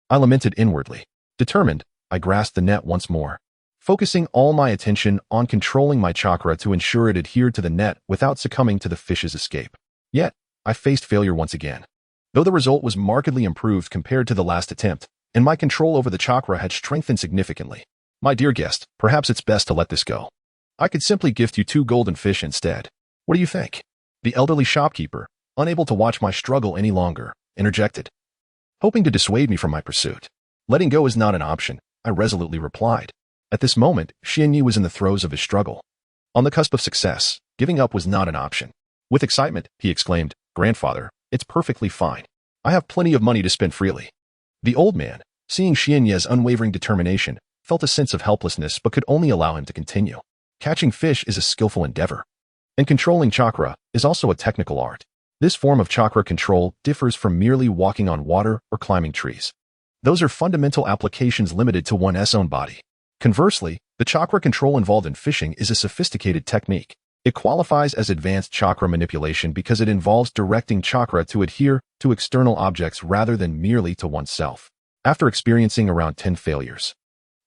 I lamented inwardly. Determined, I grasped the net once more, focusing all my attention on controlling my chakra to ensure it adhered to the net without succumbing to the fish's escape. Yet, I faced failure once again. Though the result was markedly improved compared to the last attempt, and my control over the chakra had strengthened significantly. My dear guest, perhaps it's best to let this go. I could simply gift you 2 golden fish instead. What do you think? The elderly shopkeeper, unable to watch my struggle any longer, interjected, hoping to dissuade me from my pursuit. Letting go is not an option, I resolutely replied. At this moment, Xianyi was in the throes of his struggle. On the cusp of success, giving up was not an option. With excitement, he exclaimed, "Grandfather, it's perfectly fine. I have plenty of money to spend freely." The old man, seeing Xianyi's unwavering determination, felt a sense of helplessness but could only allow him to continue. Catching fish is a skillful endeavor, and controlling chakra is also a technical art. This form of chakra control differs from merely walking on water or climbing trees. Those are fundamental applications limited to one's own body. Conversely, the chakra control involved in fishing is a sophisticated technique. It qualifies as advanced chakra manipulation because it involves directing chakra to adhere to external objects rather than merely to oneself. After experiencing around 10 failures,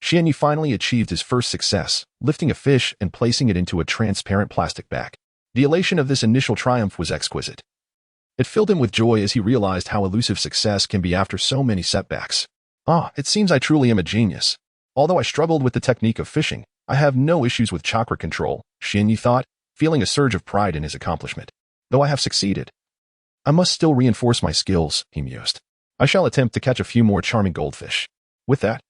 Xianyi finally achieved his first success, lifting a fish and placing it into a transparent plastic bag. The elation of this initial triumph was exquisite. It filled him with joy as he realized how elusive success can be after so many setbacks. It seems I truly am a genius. Although I struggled with the technique of fishing, I have no issues with chakra control, Xianyi thought, feeling a surge of pride in his accomplishment. Though I have succeeded, I must still reinforce my skills, he mused. I shall attempt to catch a few more charming goldfish. With that,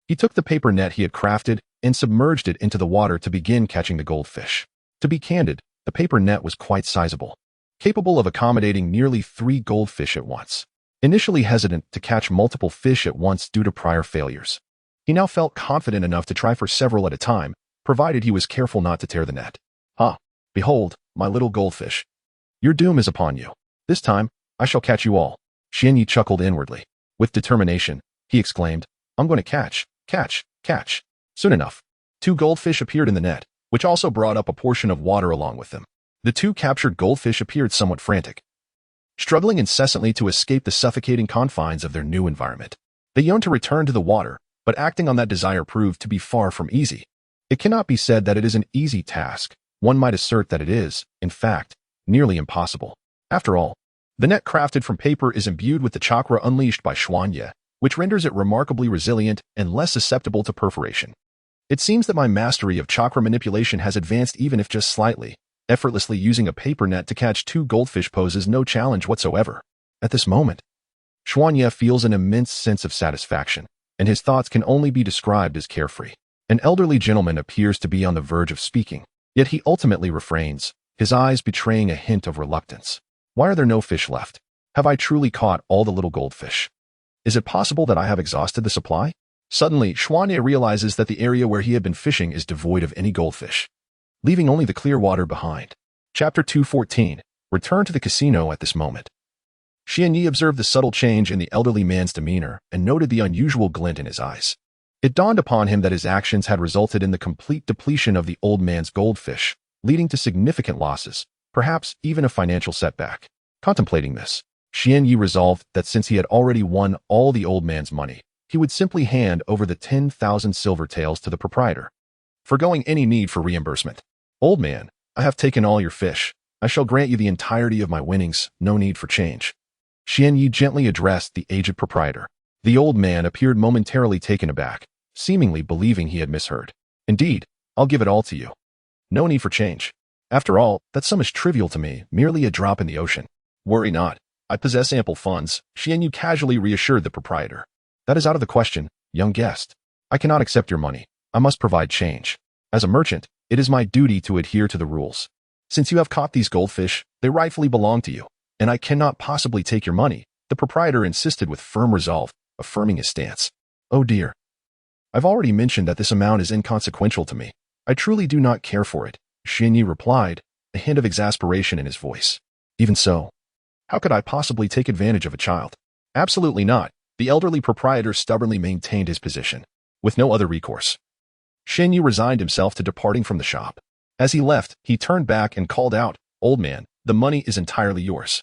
he took the paper net he had crafted and submerged it into the water to begin catching the goldfish. To be candid, the paper net was quite sizable, capable of accommodating nearly 3 goldfish at once. Initially hesitant to catch multiple fish at once due to prior failures, he now felt confident enough to try for several at a time, provided he was careful not to tear the net. Behold, my little goldfish. Your doom is upon you. This time, I shall catch you all. Xianyi chuckled inwardly. With determination, he exclaimed, I'm going to catch. Soon enough, 2 goldfish appeared in the net, which also brought up a portion of water along with them. The 2 captured goldfish appeared somewhat frantic, struggling incessantly to escape the suffocating confines of their new environment. They yearned to return to the water, but acting on that desire proved to be far from easy. It cannot be said that it is an easy task. One might assert that it is, in fact, nearly impossible. After all, the net crafted from paper is imbued with the chakra unleashed by Xuanye, which renders it remarkably resilient and less susceptible to perforation. It seems that my mastery of chakra manipulation has advanced even if just slightly. Effortlessly using a paper net to catch 2 goldfish poses no challenge whatsoever. At this moment, Xuanye feels an immense sense of satisfaction, and his thoughts can only be described as carefree. An elderly gentleman appears to be on the verge of speaking, yet he ultimately refrains, his eyes betraying a hint of reluctance. Why are there no fish left? Have I truly caught all the little goldfish? Is it possible that I have exhausted the supply? Suddenly, Xuanye realizes that the area where he had been fishing is devoid of any goldfish, leaving only the clear water behind. Chapter 214. Return to the casino at this moment. Xianyi observed the subtle change in the elderly man's demeanor and noted the unusual glint in his eyes. It dawned upon him that his actions had resulted in the complete depletion of the old man's goldfish, leading to significant losses, perhaps even a financial setback. Contemplating this, Xian Yi resolved that since he had already won all the old man's money, he would simply hand over the 10,000 silver taels to the proprietor, foregoing any need for reimbursement. Old man, I have taken all your fish. I shall grant you the entirety of my winnings, no need for change. Xian Yi gently addressed the aged proprietor. The old man appeared momentarily taken aback, seemingly believing he had misheard. Indeed, I'll give it all to you. No need for change. After all, that sum is trivial to me, merely a drop in the ocean. Worry not. I possess ample funds, Xian Yi casually reassured the proprietor. That is out of the question, young guest. I cannot accept your money. I must provide change. As a merchant, it is my duty to adhere to the rules. Since you have caught these goldfish, they rightfully belong to you, and I cannot possibly take your money, the proprietor insisted with firm resolve, affirming his stance. Oh dear. I've already mentioned that this amount is inconsequential to me. I truly do not care for it, Xian Yi replied, a hint of exasperation in his voice. Even so, how could I possibly take advantage of a child? Absolutely not. The elderly proprietor stubbornly maintained his position. With no other recourse, Xian Yi resigned himself to departing from the shop. As he left, he turned back and called out, Old man, the money is entirely yours.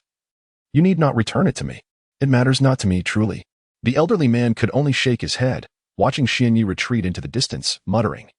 You need not return it to me. It matters not to me, truly. The elderly man could only shake his head, watching Xian Yi retreat into the distance, muttering,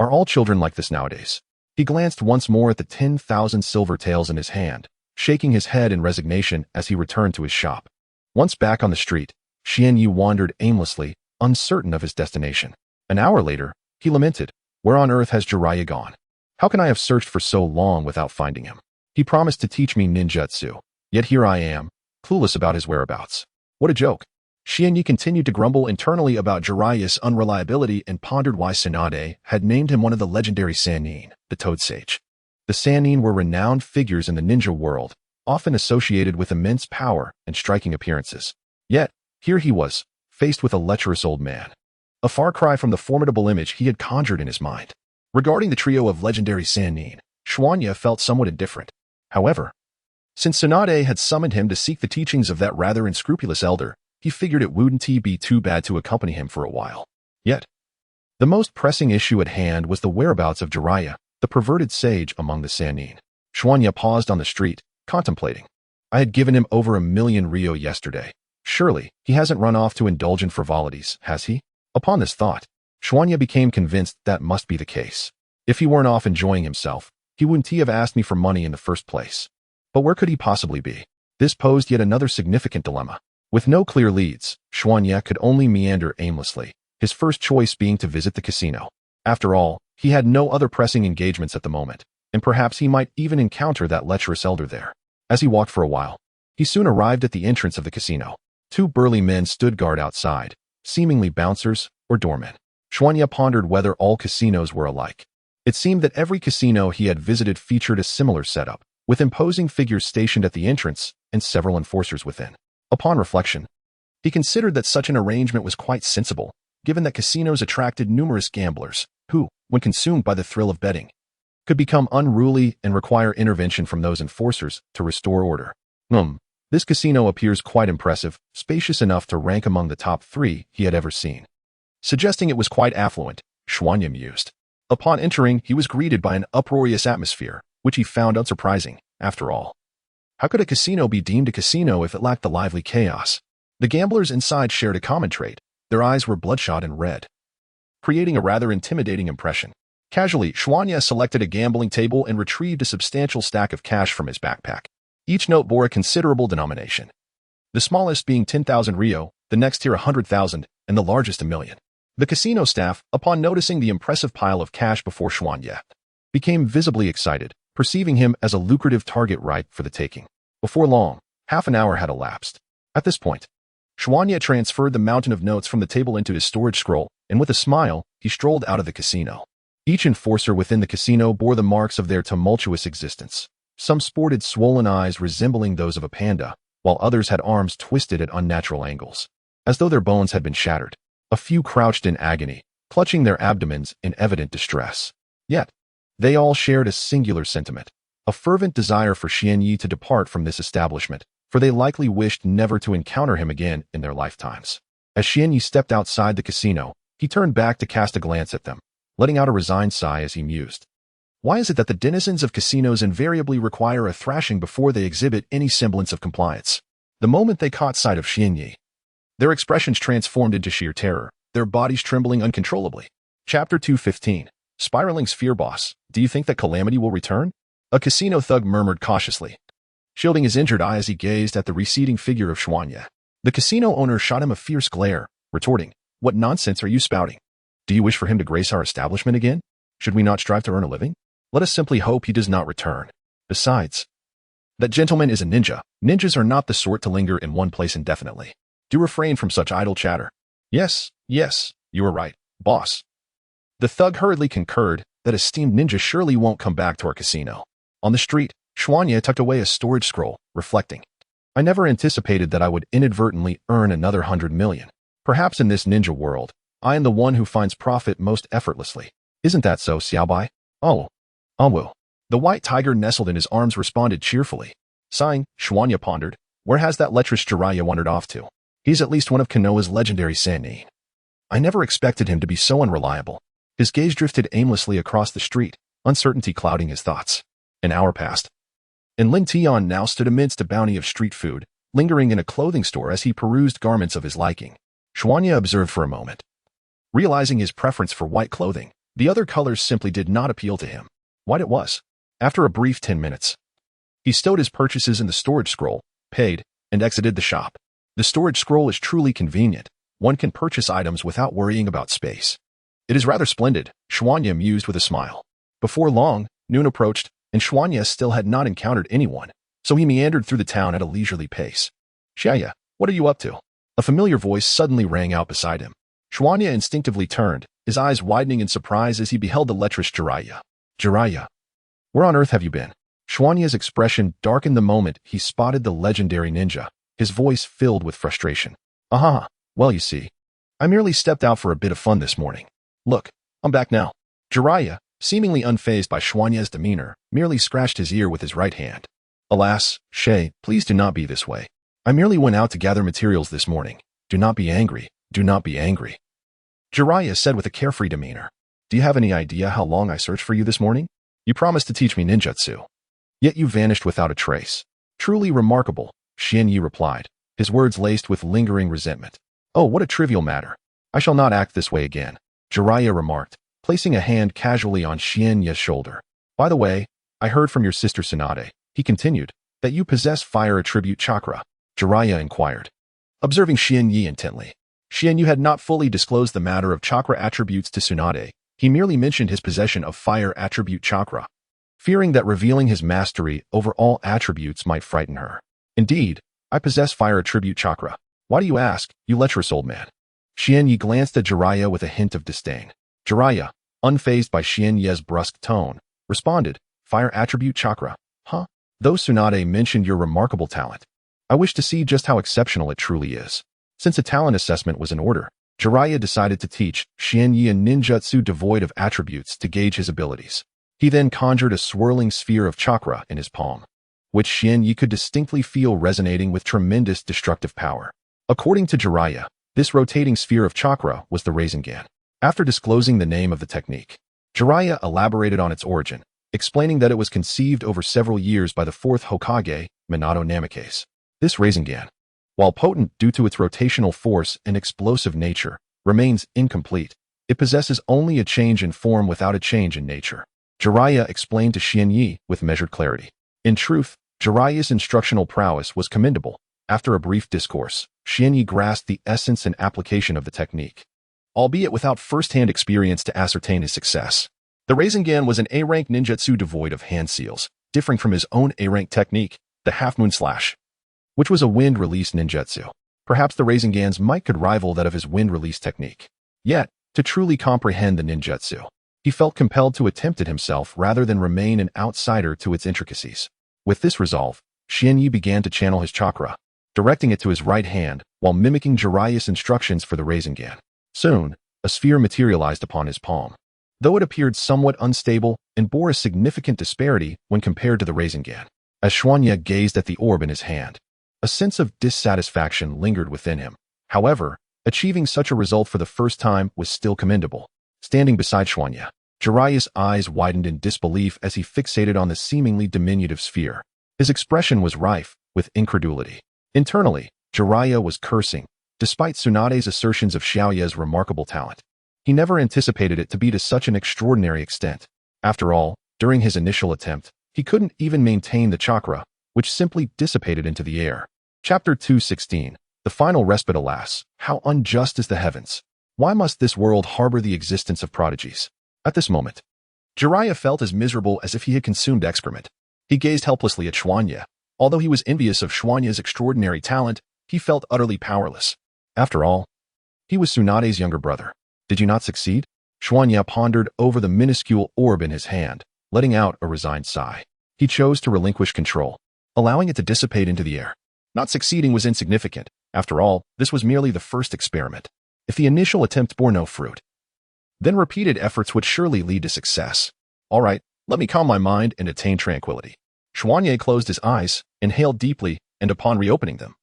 Are all children like this nowadays? He glanced once more at the 10,000 silver taels in his hand, shaking his head in resignation as he returned to his shop. Once back on the street, Xian Yi wandered aimlessly, uncertain of his destination. An hour later, he lamented, Where on earth has Jiraiya gone? How can I have searched for so long without finding him? He promised to teach me ninjutsu, yet here I am, clueless about his whereabouts. What a joke. Xian Yi continued to grumble internally about Jiraiya's unreliability and pondered why Tsunade had named him one of the legendary Sannin, the Toad Sage. The Sannin were renowned figures in the ninja world, often associated with immense power and striking appearances. Yet, here he was, faced with a lecherous old man. A far cry from the formidable image he had conjured in his mind. Regarding the trio of legendary Sannin, Xuanya felt somewhat indifferent. However, since Tsunade had summoned him to seek the teachings of that rather unscrupulous elder, he figured it wouldn't be too bad to accompany him for a while. Yet, the most pressing issue at hand was the whereabouts of Jiraiya, the perverted sage among the Sannin. Xuanya paused on the street, contemplating. I had given him over 1,000,000 ryo yesterday. Surely, he hasn't run off to indulge in frivolities, has he? Upon this thought, Xuanya became convinced that must be the case. If he weren't off enjoying himself, he wouldn't have asked me for money in the first place. But where could he possibly be? This posed yet another significant dilemma. With no clear leads, Xuanya could only meander aimlessly, his first choice being to visit the casino. After all, he had no other pressing engagements at the moment, and perhaps he might even encounter that lecherous elder there. As he walked for a while, he soon arrived at the entrance of the casino. Two burly men stood guard outside, seemingly bouncers or doormen. Xuanya pondered whether all casinos were alike. It seemed that every casino he had visited featured a similar setup, with imposing figures stationed at the entrance and several enforcers within. Upon reflection, he considered that such an arrangement was quite sensible, given that casinos attracted numerous gamblers, who, when consumed by the thrill of betting, could become unruly and require intervention from those enforcers to restore order. This casino appears quite impressive, spacious enough to rank among the top 3 he had ever seen. Suggesting it was quite affluent, Xuanya mused. Upon entering, he was greeted by an uproarious atmosphere, which he found unsurprising, after all. How could a casino be deemed a casino if it lacked the lively chaos? The gamblers inside shared a common trait. Their eyes were bloodshot and red, creating a rather intimidating impression. Casually, Xuanya selected a gambling table and retrieved a substantial stack of cash from his backpack. Each note bore a considerable denomination. The smallest being 10,000 ryo, the next tier 100,000, and the largest 1,000,000. The casino staff, upon noticing the impressive pile of cash before Xuanya, became visibly excited, perceiving him as a lucrative target ripe for the taking. Before long, half an hour had elapsed. At this point, Xuanya transferred the mountain of notes from the table into his storage scroll, and with a smile, he strolled out of the casino. Each enforcer within the casino bore the marks of their tumultuous existence. Some sported swollen eyes resembling those of a panda, while others had arms twisted at unnatural angles, as though their bones had been shattered. A few crouched in agony, clutching their abdomens in evident distress. Yet, they all shared a singular sentiment, a fervent desire for Xian Yi to depart from this establishment, for they likely wished never to encounter him again in their lifetimes. As Xian Yi stepped outside the casino, He turned back to cast a glance at them, letting out a resigned sigh as he mused. Why is it that the denizens of casinos invariably require a thrashing before they exhibit any semblance of compliance? The moment they caught sight of Xianyi, their expressions transformed into sheer terror, their bodies trembling uncontrollably. Chapter 215. Spiraling Sphere Boss, do you think that calamity will return? A casino thug murmured cautiously, shielding his injured eye as he gazed at the receding figure of Xuanya. The casino owner shot him a fierce glare, retorting, "What nonsense are you spouting? Do you wish for him to grace our establishment again? Should we not strive to earn a living? Let us simply hope he does not return. Besides, that gentleman is a ninja. Ninjas are not the sort to linger in one place indefinitely. Do refrain from such idle chatter." Yes, you are right, boss. The thug hurriedly concurred that esteemed ninja surely won't come back to our casino. On the street, Xuanya tucked away a storage scroll, reflecting, I never anticipated that I would inadvertently earn another 100 million. Perhaps in this ninja world, I am the one who finds profit most effortlessly. Isn't that so, Xiaobai? Oh, Anwu. The white tiger nestled in his arms responded cheerfully. Sighing, Xuanya pondered, where has that lecherous Jiraiya wandered off to? He's at least one of Konoha's legendary Sannin. I never expected him to be so unreliable. His gaze drifted aimlessly across the street, uncertainty clouding his thoughts. An hour passed, and Lin Tian now stood amidst a bounty of street food, lingering in a clothing store as he perused garments of his liking. Xuanya observed for a moment. Realizing his preference for white clothing, the other colors simply did not appeal to him. White it was. After a brief 10 minutes, he stowed his purchases in the storage scroll, paid, and exited the shop. The storage scroll is truly convenient. One can purchase items without worrying about space. It is rather splendid, Xuanya mused with a smile. Before long, noon approached, and Xuanya still had not encountered anyone, so he meandered through the town at a leisurely pace. Xiaya, what are you up to? A familiar voice suddenly rang out beside him. Xuanya instinctively turned, his eyes widening in surprise as he beheld the lecherous Jiraiya. Jiraiya, where on earth have you been? Xuanya's expression darkened the moment he spotted the legendary ninja, his voice filled with frustration. Aha, well you see, I merely stepped out for a bit of fun this morning. Look, I'm back now. Jiraiya, seemingly unfazed by Xuanya's demeanor, merely scratched his ear with his right hand. Alas, Shay, please do not be this way. I merely went out to gather materials this morning. Do not be angry, do not be angry. Jiraiya said with a carefree demeanor. Do you have any idea how long I searched for you this morning? You promised to teach me ninjutsu. Yet you vanished without a trace. Truly remarkable, Xianyi replied, his words laced with lingering resentment. Oh, what a trivial matter. I shall not act this way again, Jiraiya remarked, placing a hand casually on Xianyi's shoulder. By the way, I heard from your sister Tsunade, he continued, that you possess fire attribute chakra. Jiraiya inquired, observing Xianyi intently. Xianyi had not fully disclosed the matter of chakra attributes to Tsunade. He merely mentioned his possession of fire attribute chakra, fearing that revealing his mastery over all attributes might frighten her. Indeed, I possess fire attribute chakra. Why do you ask, you lecherous old man? Xianyi glanced at Jiraiya with a hint of disdain. Jiraiya, unfazed by Xianyi's brusque tone, responded, fire attribute chakra. Huh? Though Tsunade mentioned your remarkable talent, I wish to see just how exceptional it truly is. Since a talent assessment was in order, Jiraiya decided to teach Xianyi a ninjutsu devoid of attributes to gauge his abilities. He then conjured a swirling sphere of chakra in his palm, which Xianyi could distinctly feel resonating with tremendous destructive power. According to Jiraiya, this rotating sphere of chakra was the Rasengan. After disclosing the name of the technique, Jiraiya elaborated on its origin, explaining that it was conceived over several years by the fourth Hokage, Minato Namikaze. This Rasengan, while potent due to its rotational force and explosive nature, remains incomplete. It possesses only a change in form without a change in nature. Jiraiya explained to Xianyi with measured clarity. In truth, Jiraiya's instructional prowess was commendable. After a brief discourse, Xianyi grasped the essence and application of the technique, albeit without first-hand experience to ascertain his success. The Rasengan was an A-rank ninjutsu devoid of hand seals, differing from his own A-rank technique, the half-moon slash, which was a wind-release ninjutsu. Perhaps the Rasengan's might could rival that of his wind-release technique. Yet, to truly comprehend the ninjutsu, he felt compelled to attempt it himself rather than remain an outsider to its intricacies. With this resolve, Xianyi began to channel his chakra, directing it to his right hand while mimicking Jiraiya's instructions for the Rasengan. Soon, a sphere materialized upon his palm, though it appeared somewhat unstable and bore a significant disparity when compared to the Rasengan. As Xuanya gazed at the orb in his hand, a sense of dissatisfaction lingered within him. However, Achieving such a result for the first time was still commendable. Standing beside Xuanya, Jiraiya's eyes widened in disbelief as he fixated on the seemingly diminutive sphere. His expression was rife with incredulity. Internally, Jiraiya was cursing, despite Tsunade's assertions of Xiaoya's remarkable talent. He never anticipated it to be to such an extraordinary extent. After all, during his initial attempt, he couldn't even maintain the chakra, which simply dissipated into the air. Chapter 216. The final respite. Alas, how unjust is the heavens! Why must this world harbor the existence of prodigies? At this moment, Jiraiya felt as miserable as if he had consumed excrement. He gazed helplessly at Xuanya. Although he was envious of Xuanya's extraordinary talent, he felt utterly powerless. After all, he was Tsunade's younger brother. Did you not succeed? Xuanya pondered over the minuscule orb in his hand, letting out a resigned sigh. He chose to relinquish control, allowing it to dissipate into the air. Not succeeding was insignificant. After all, this was merely the first experiment. If the initial attempt bore no fruit, then repeated efforts would surely lead to success. All right, let me calm my mind and attain tranquility. Xuanya closed his eyes, inhaled deeply, and upon reopening them,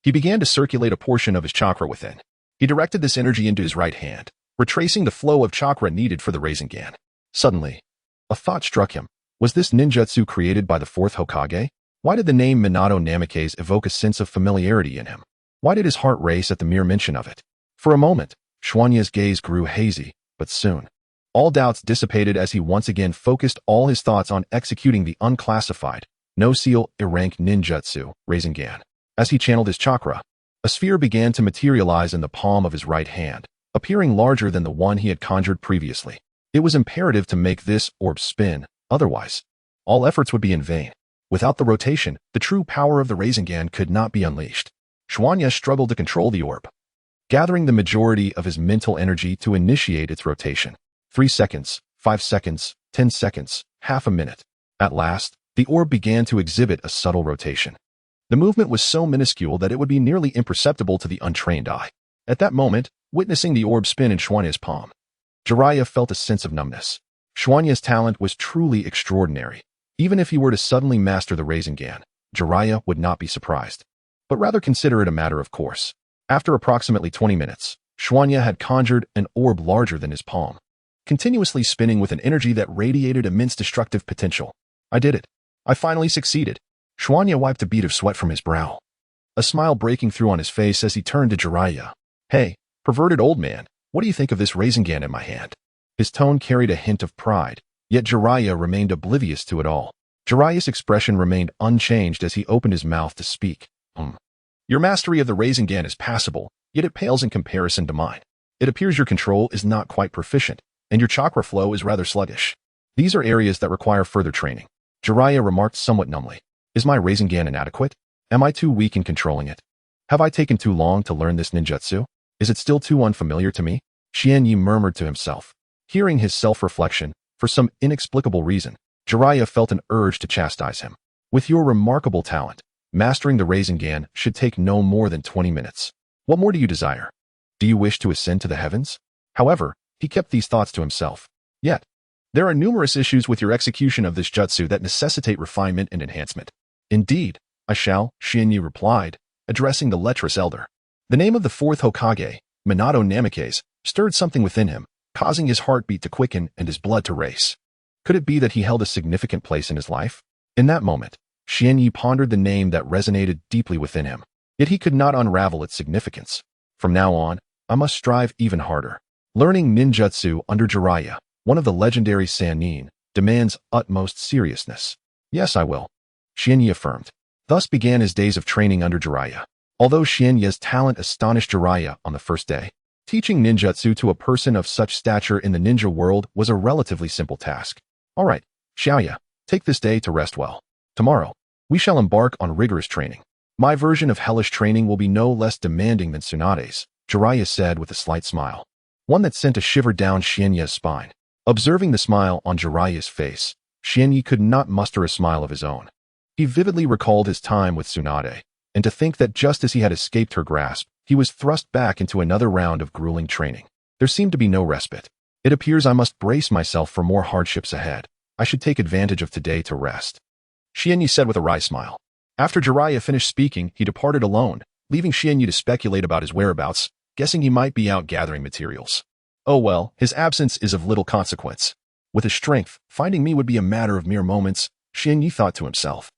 he began to circulate a portion of his chakra within. He directed this energy into his right hand, retracing the flow of chakra needed for the Rasengan. Suddenly, a thought struck him. Was this ninjutsu created by the fourth Hokage? Why did the name Minato Namikaze evoke a sense of familiarity in him? Why did his heart race at the mere mention of it? For a moment, Xuanya's gaze grew hazy, but soon, all doubts dissipated as he once again focused all his thoughts on executing the unclassified, no-seal, rank ninjutsu, Rasengan. As he channeled his chakra, a sphere began to materialize in the palm of his right hand, appearing larger than the one he had conjured previously. It was imperative to make this orb spin, otherwise, all efforts would be in vain. Without the rotation, the true power of the Rasengan could not be unleashed. Xuanya struggled to control the orb, gathering the majority of his mental energy to initiate its rotation. 3 seconds, 5 seconds, 10 seconds, half a minute. At last, the orb began to exhibit a subtle rotation. The movement was so minuscule that it would be nearly imperceptible to the untrained eye. At that moment, witnessing the orb spin in Xuanya's palm, Jiraiya felt a sense of numbness. Xuanya's talent was truly extraordinary. Even if he were to suddenly master the Rasengan, Jiraiya would not be surprised, but rather consider it a matter of course. After approximately 20 minutes, Xuanya had conjured an orb larger than his palm, continuously spinning with an energy that radiated immense destructive potential. I did it. I finally succeeded. Xuanya wiped a bead of sweat from his brow, a smile breaking through on his face as he turned to Jiraiya. Hey, perverted old man, what do you think of this Rasengan in my hand? His tone carried a hint of pride, yet Jiraiya remained oblivious to it all. Jiraiya's expression remained unchanged as he opened his mouth to speak. Your mastery of the Rasengan is passable, yet it pales in comparison to mine. It appears your control is not quite proficient, and your chakra flow is rather sluggish. These are areas that require further training. Jiraiya remarked somewhat numbly. Is my Rasengan inadequate? Am I too weak in controlling it? Have I taken too long to learn this ninjutsu? Is it still too unfamiliar to me? Xianyi murmured to himself. Hearing his self-reflection, for some inexplicable reason, Jiraiya felt an urge to chastise him. With your remarkable talent, mastering the Rasengan should take no more than 20 minutes. What more do you desire? Do you wish to ascend to the heavens? However, he kept these thoughts to himself. Yet, there are numerous issues with your execution of this jutsu that necessitate refinement and enhancement. Indeed, I shall, Xianyi replied, addressing the lecherous elder. The name of the fourth Hokage, Minato Namikaze, stirred something within him, causing his heartbeat to quicken and his blood to race. Could it be that he held a significant place in his life? In that moment, Xianyi pondered the name that resonated deeply within him, yet he could not unravel its significance. From now on, I must strive even harder. Learning ninjutsu under Jiraiya, one of the legendary Sannin, demands utmost seriousness. Yes, I will, Xianyi affirmed. Thus began his days of training under Jiraiya. Although Xianyi's talent astonished Jiraiya on the first day, teaching ninjutsu to a person of such stature in the ninja world was a relatively simple task. All right, Xiaoya, take this day to rest well. Tomorrow, we shall embark on rigorous training. My version of hellish training will be no less demanding than Tsunade's, Jiraiya said with a slight smile, one that sent a shiver down Xianyi's spine. Observing the smile on Jiraiya's face, Xianyi could not muster a smile of his own. He vividly recalled his time with Tsunade, and to think that just as he had escaped her grasp, he was thrust back into another round of grueling training. There seemed to be no respite. It appears I must brace myself for more hardships ahead. I should take advantage of today to rest, Xianyi said with a wry smile. After Jiraiya finished speaking, he departed alone, leaving Xianyi to speculate about his whereabouts. guessing he might be out gathering materials. Oh well, his absence is of little consequence. With his strength, finding me would be a matter of mere moments, Xianyi thought to himself.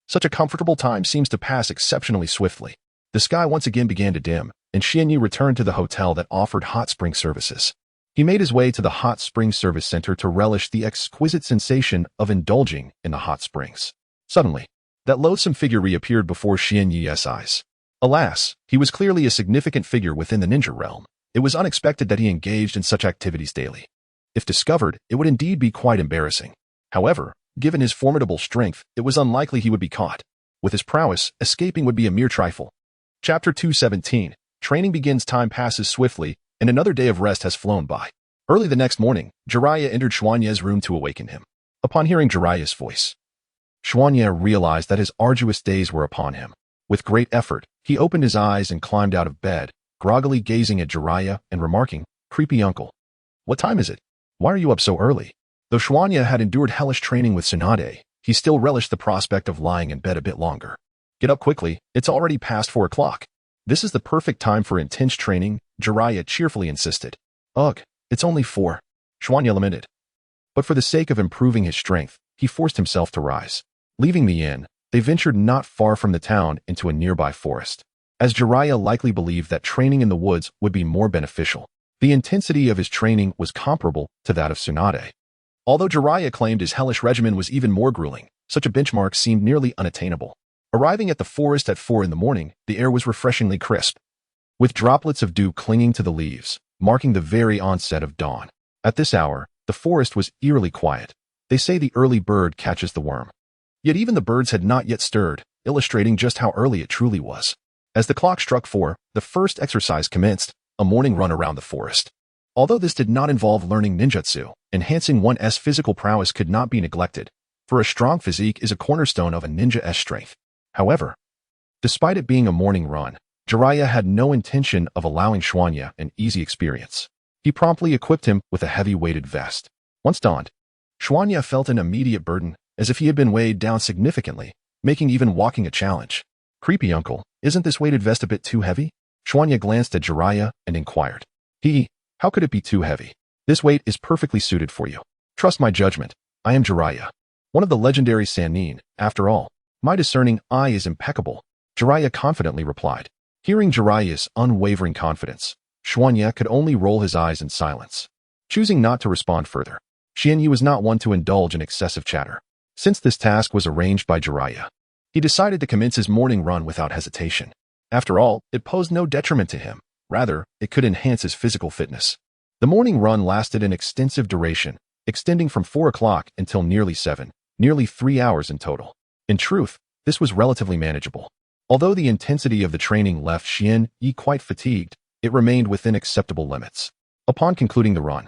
Such a comfortable time seems to pass exceptionally swiftly. The sky once again began to dim, and Xianyi returned to the hotel that offered hot spring services. He made his way to the hot spring service center to relish the exquisite sensation of indulging in the hot springs. Suddenly, that loathsome figure reappeared before Xianyi's eyes. Alas, he was clearly a significant figure within the ninja realm. It was unexpected that he engaged in such activities daily. If discovered, it would indeed be quite embarrassing. However, given his formidable strength, it was unlikely he would be caught. With his prowess, escaping would be a mere trifle. Chapter 217. Training begins. Time passes swiftly, and another day of rest has flown by. Early the next morning, Jiraiya entered Xuanye's room to awaken him. Upon hearing Jiraiya's voice, Xuanye realized that his arduous days were upon him. With great effort, he opened his eyes and climbed out of bed, groggily gazing at Jiraiya and remarking, "Creepy uncle. What time is it? Why are you up so early?" Though Xuanye had endured hellish training with Tsunade, he still relished the prospect of lying in bed a bit longer. "Get up quickly, it's already past 4 o'clock. This is the perfect time for intense training," Jiraiya cheerfully insisted. "Ugh, it's only 4, Xuanye lamented. But for the sake of improving his strength, he forced himself to rise. Leaving the inn, they ventured not far from the town into a nearby forest. As Jiraiya likely believed that training in the woods would be more beneficial, the intensity of his training was comparable to that of Tsunade. Although Jiraiya claimed his hellish regimen was even more grueling, such a benchmark seemed nearly unattainable. Arriving at the forest at 4 in the morning, the air was refreshingly crisp, with droplets of dew clinging to the leaves, marking the very onset of dawn. At this hour, the forest was eerily quiet. They say the early bird catches the worm. Yet even the birds had not yet stirred, illustrating just how early it truly was. As the clock struck 4, the first exercise commenced, a morning run around the forest. Although this did not involve learning ninjutsu, enhancing one's physical prowess could not be neglected, for a strong physique is a cornerstone of a ninja's strength. However, despite it being a morning run, Jiraiya had no intention of allowing Xuanye an easy experience. He promptly equipped him with a heavy-weighted vest. Once donned, Xuanye felt an immediate burden, as if he had been weighed down significantly, making even walking a challenge. "Creepy uncle, isn't this weighted vest a bit too heavy?" Xuanye glanced at Jiraiya and inquired. How could it be too heavy? This weight is perfectly suited for you. Trust my judgment. I am Jiraiya, one of the legendary Sannin. After all, my discerning eye is impeccable, Jiraiya confidently replied. Hearing Jiraiya's unwavering confidence, Xuanye could only roll his eyes in silence. Choosing not to respond further, Xianyi was not one to indulge in excessive chatter. Since this task was arranged by Jiraiya, he decided to commence his morning run without hesitation. After all, it posed no detriment to him. Rather, it could enhance his physical fitness. The morning run lasted an extensive duration, extending from 4 o'clock until nearly 7, nearly 3 hours in total. In truth, this was relatively manageable. Although the intensity of the training left Xianyi quite fatigued, it remained within acceptable limits. Upon concluding the run,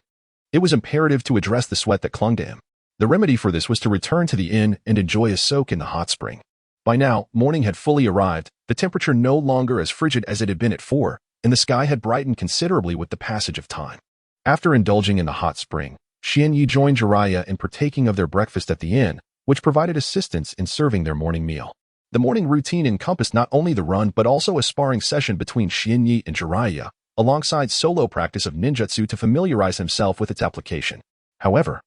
it was imperative to address the sweat that clung to him. The remedy for this was to return to the inn and enjoy a soak in the hot spring. By now, morning had fully arrived, the temperature no longer as frigid as it had been at 4, and the sky had brightened considerably with the passage of time. After indulging in the hot spring, Xianyi joined Jiraiya in partaking of their breakfast at the inn, which provided assistance in serving their morning meal. The morning routine encompassed not only the run but also a sparring session between Xianyi and Jiraiya, alongside solo practice of ninjutsu to familiarize himself with its application. However,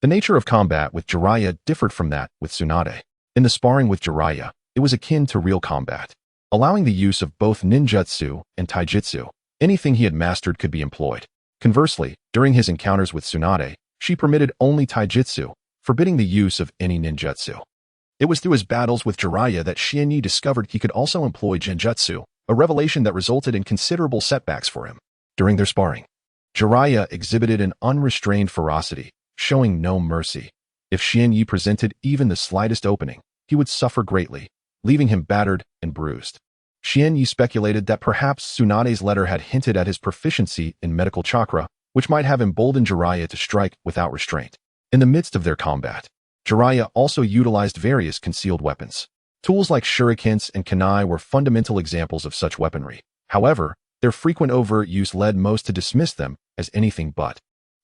the nature of combat with Jiraiya differed from that with Tsunade. In the sparring with Jiraiya, it was akin to real combat. Allowing the use of both ninjutsu and taijutsu, anything he had mastered could be employed. Conversely, during his encounters with Tsunade, she permitted only taijutsu, forbidding the use of any ninjutsu. It was through his battles with Jiraiya that Xianyi discovered he could also employ genjutsu, a revelation that resulted in considerable setbacks for him. During their sparring, Jiraiya exhibited an unrestrained ferocity, showing no mercy. If Xianyi presented even the slightest opening, he would suffer greatly, leaving him battered and bruised. Xianyi speculated that perhaps Tsunade's letter had hinted at his proficiency in medical chakra, which might have emboldened Jiraiya to strike without restraint. In the midst of their combat, Jiraiya also utilized various concealed weapons. Tools like shurikens and kunai were fundamental examples of such weaponry. However, their frequent overt use led most to dismiss them as anything but.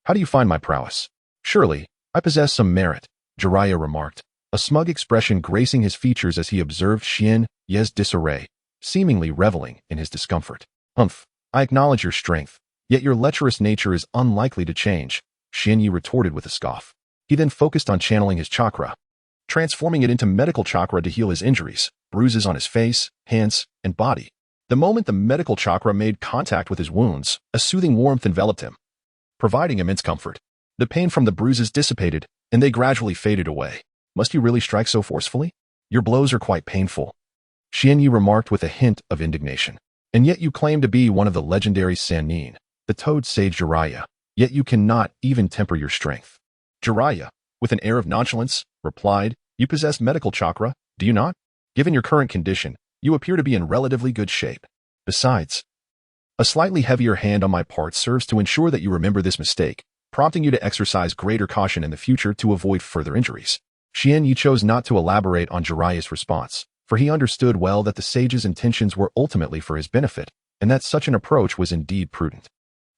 "How do you find my prowess?" "Surely, I possess some merit," Jiraiya remarked, a smug expression gracing his features as he observed Xianyi's disarray, seemingly reveling in his discomfort. I acknowledge your strength, yet your lecherous nature is unlikely to change, Xianyi retorted with a scoff. He then focused on channeling his chakra, transforming it into medical chakra to heal his injuries, bruises on his face, hands, and body. The moment the medical chakra made contact with his wounds, a soothing warmth enveloped him, providing immense comfort. The pain from the bruises dissipated, and they gradually faded away. Must you really strike so forcefully? Your blows are quite painful, Xianyi remarked with a hint of indignation. And yet you claim to be one of the legendary Sannin, the toad sage Jiraiya, yet you cannot even temper your strength. Jiraiya, with an air of nonchalance, replied, You possess medical chakra, do you not? Given your current condition, you appear to be in relatively good shape. Besides, a slightly heavier hand on my part serves to ensure that you remember this mistake, prompting you to exercise greater caution in the future to avoid further injuries. Xianyi chose not to elaborate on Jiraiya's response, for he understood well that the sage's intentions were ultimately for his benefit, and that such an approach was indeed prudent.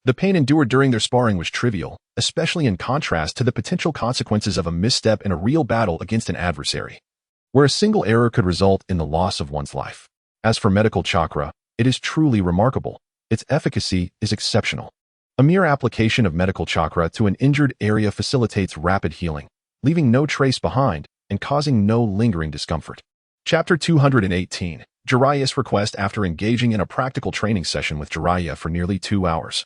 The pain endured during their sparring was trivial, especially in contrast to the potential consequences of a misstep in a real battle against an adversary, where a single error could result in the loss of one's life. As for medical chakra, it is truly remarkable. Its efficacy is exceptional. A mere application of medical chakra to an injured area facilitates rapid healing, leaving no trace behind and causing no lingering discomfort. Chapter 218, Jiraiya's request. After engaging in a practical training session with Jiraiya for nearly 2 hours,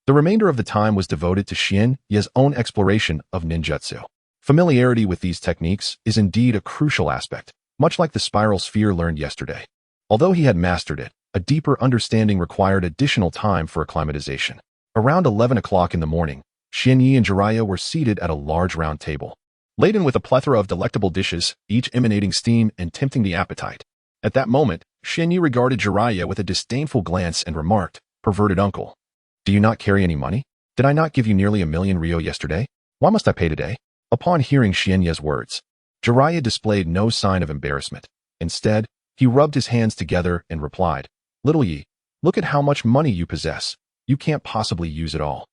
the remainder of the time was devoted to Xianyi's own exploration of ninjutsu. Familiarity with these techniques is indeed a crucial aspect, much like the spiral sphere learned yesterday. Although he had mastered it, a deeper understanding required additional time for acclimatization. Around 11 o'clock in the morning, Xianyi and Jiraiya were seated at a large round table, laden with a plethora of delectable dishes, each emanating steam and tempting the appetite. At that moment, Xianyi regarded Jiraiya with a disdainful glance and remarked, Perverted uncle. Do you not carry any money? Did I not give you nearly 1,000,000 ryo yesterday? Why must I pay today? Upon hearing Xianyi's words, Jiraiya displayed no sign of embarrassment. Instead, he rubbed his hands together and replied, Little Yi, look at how much money you possess. You can't possibly use it all.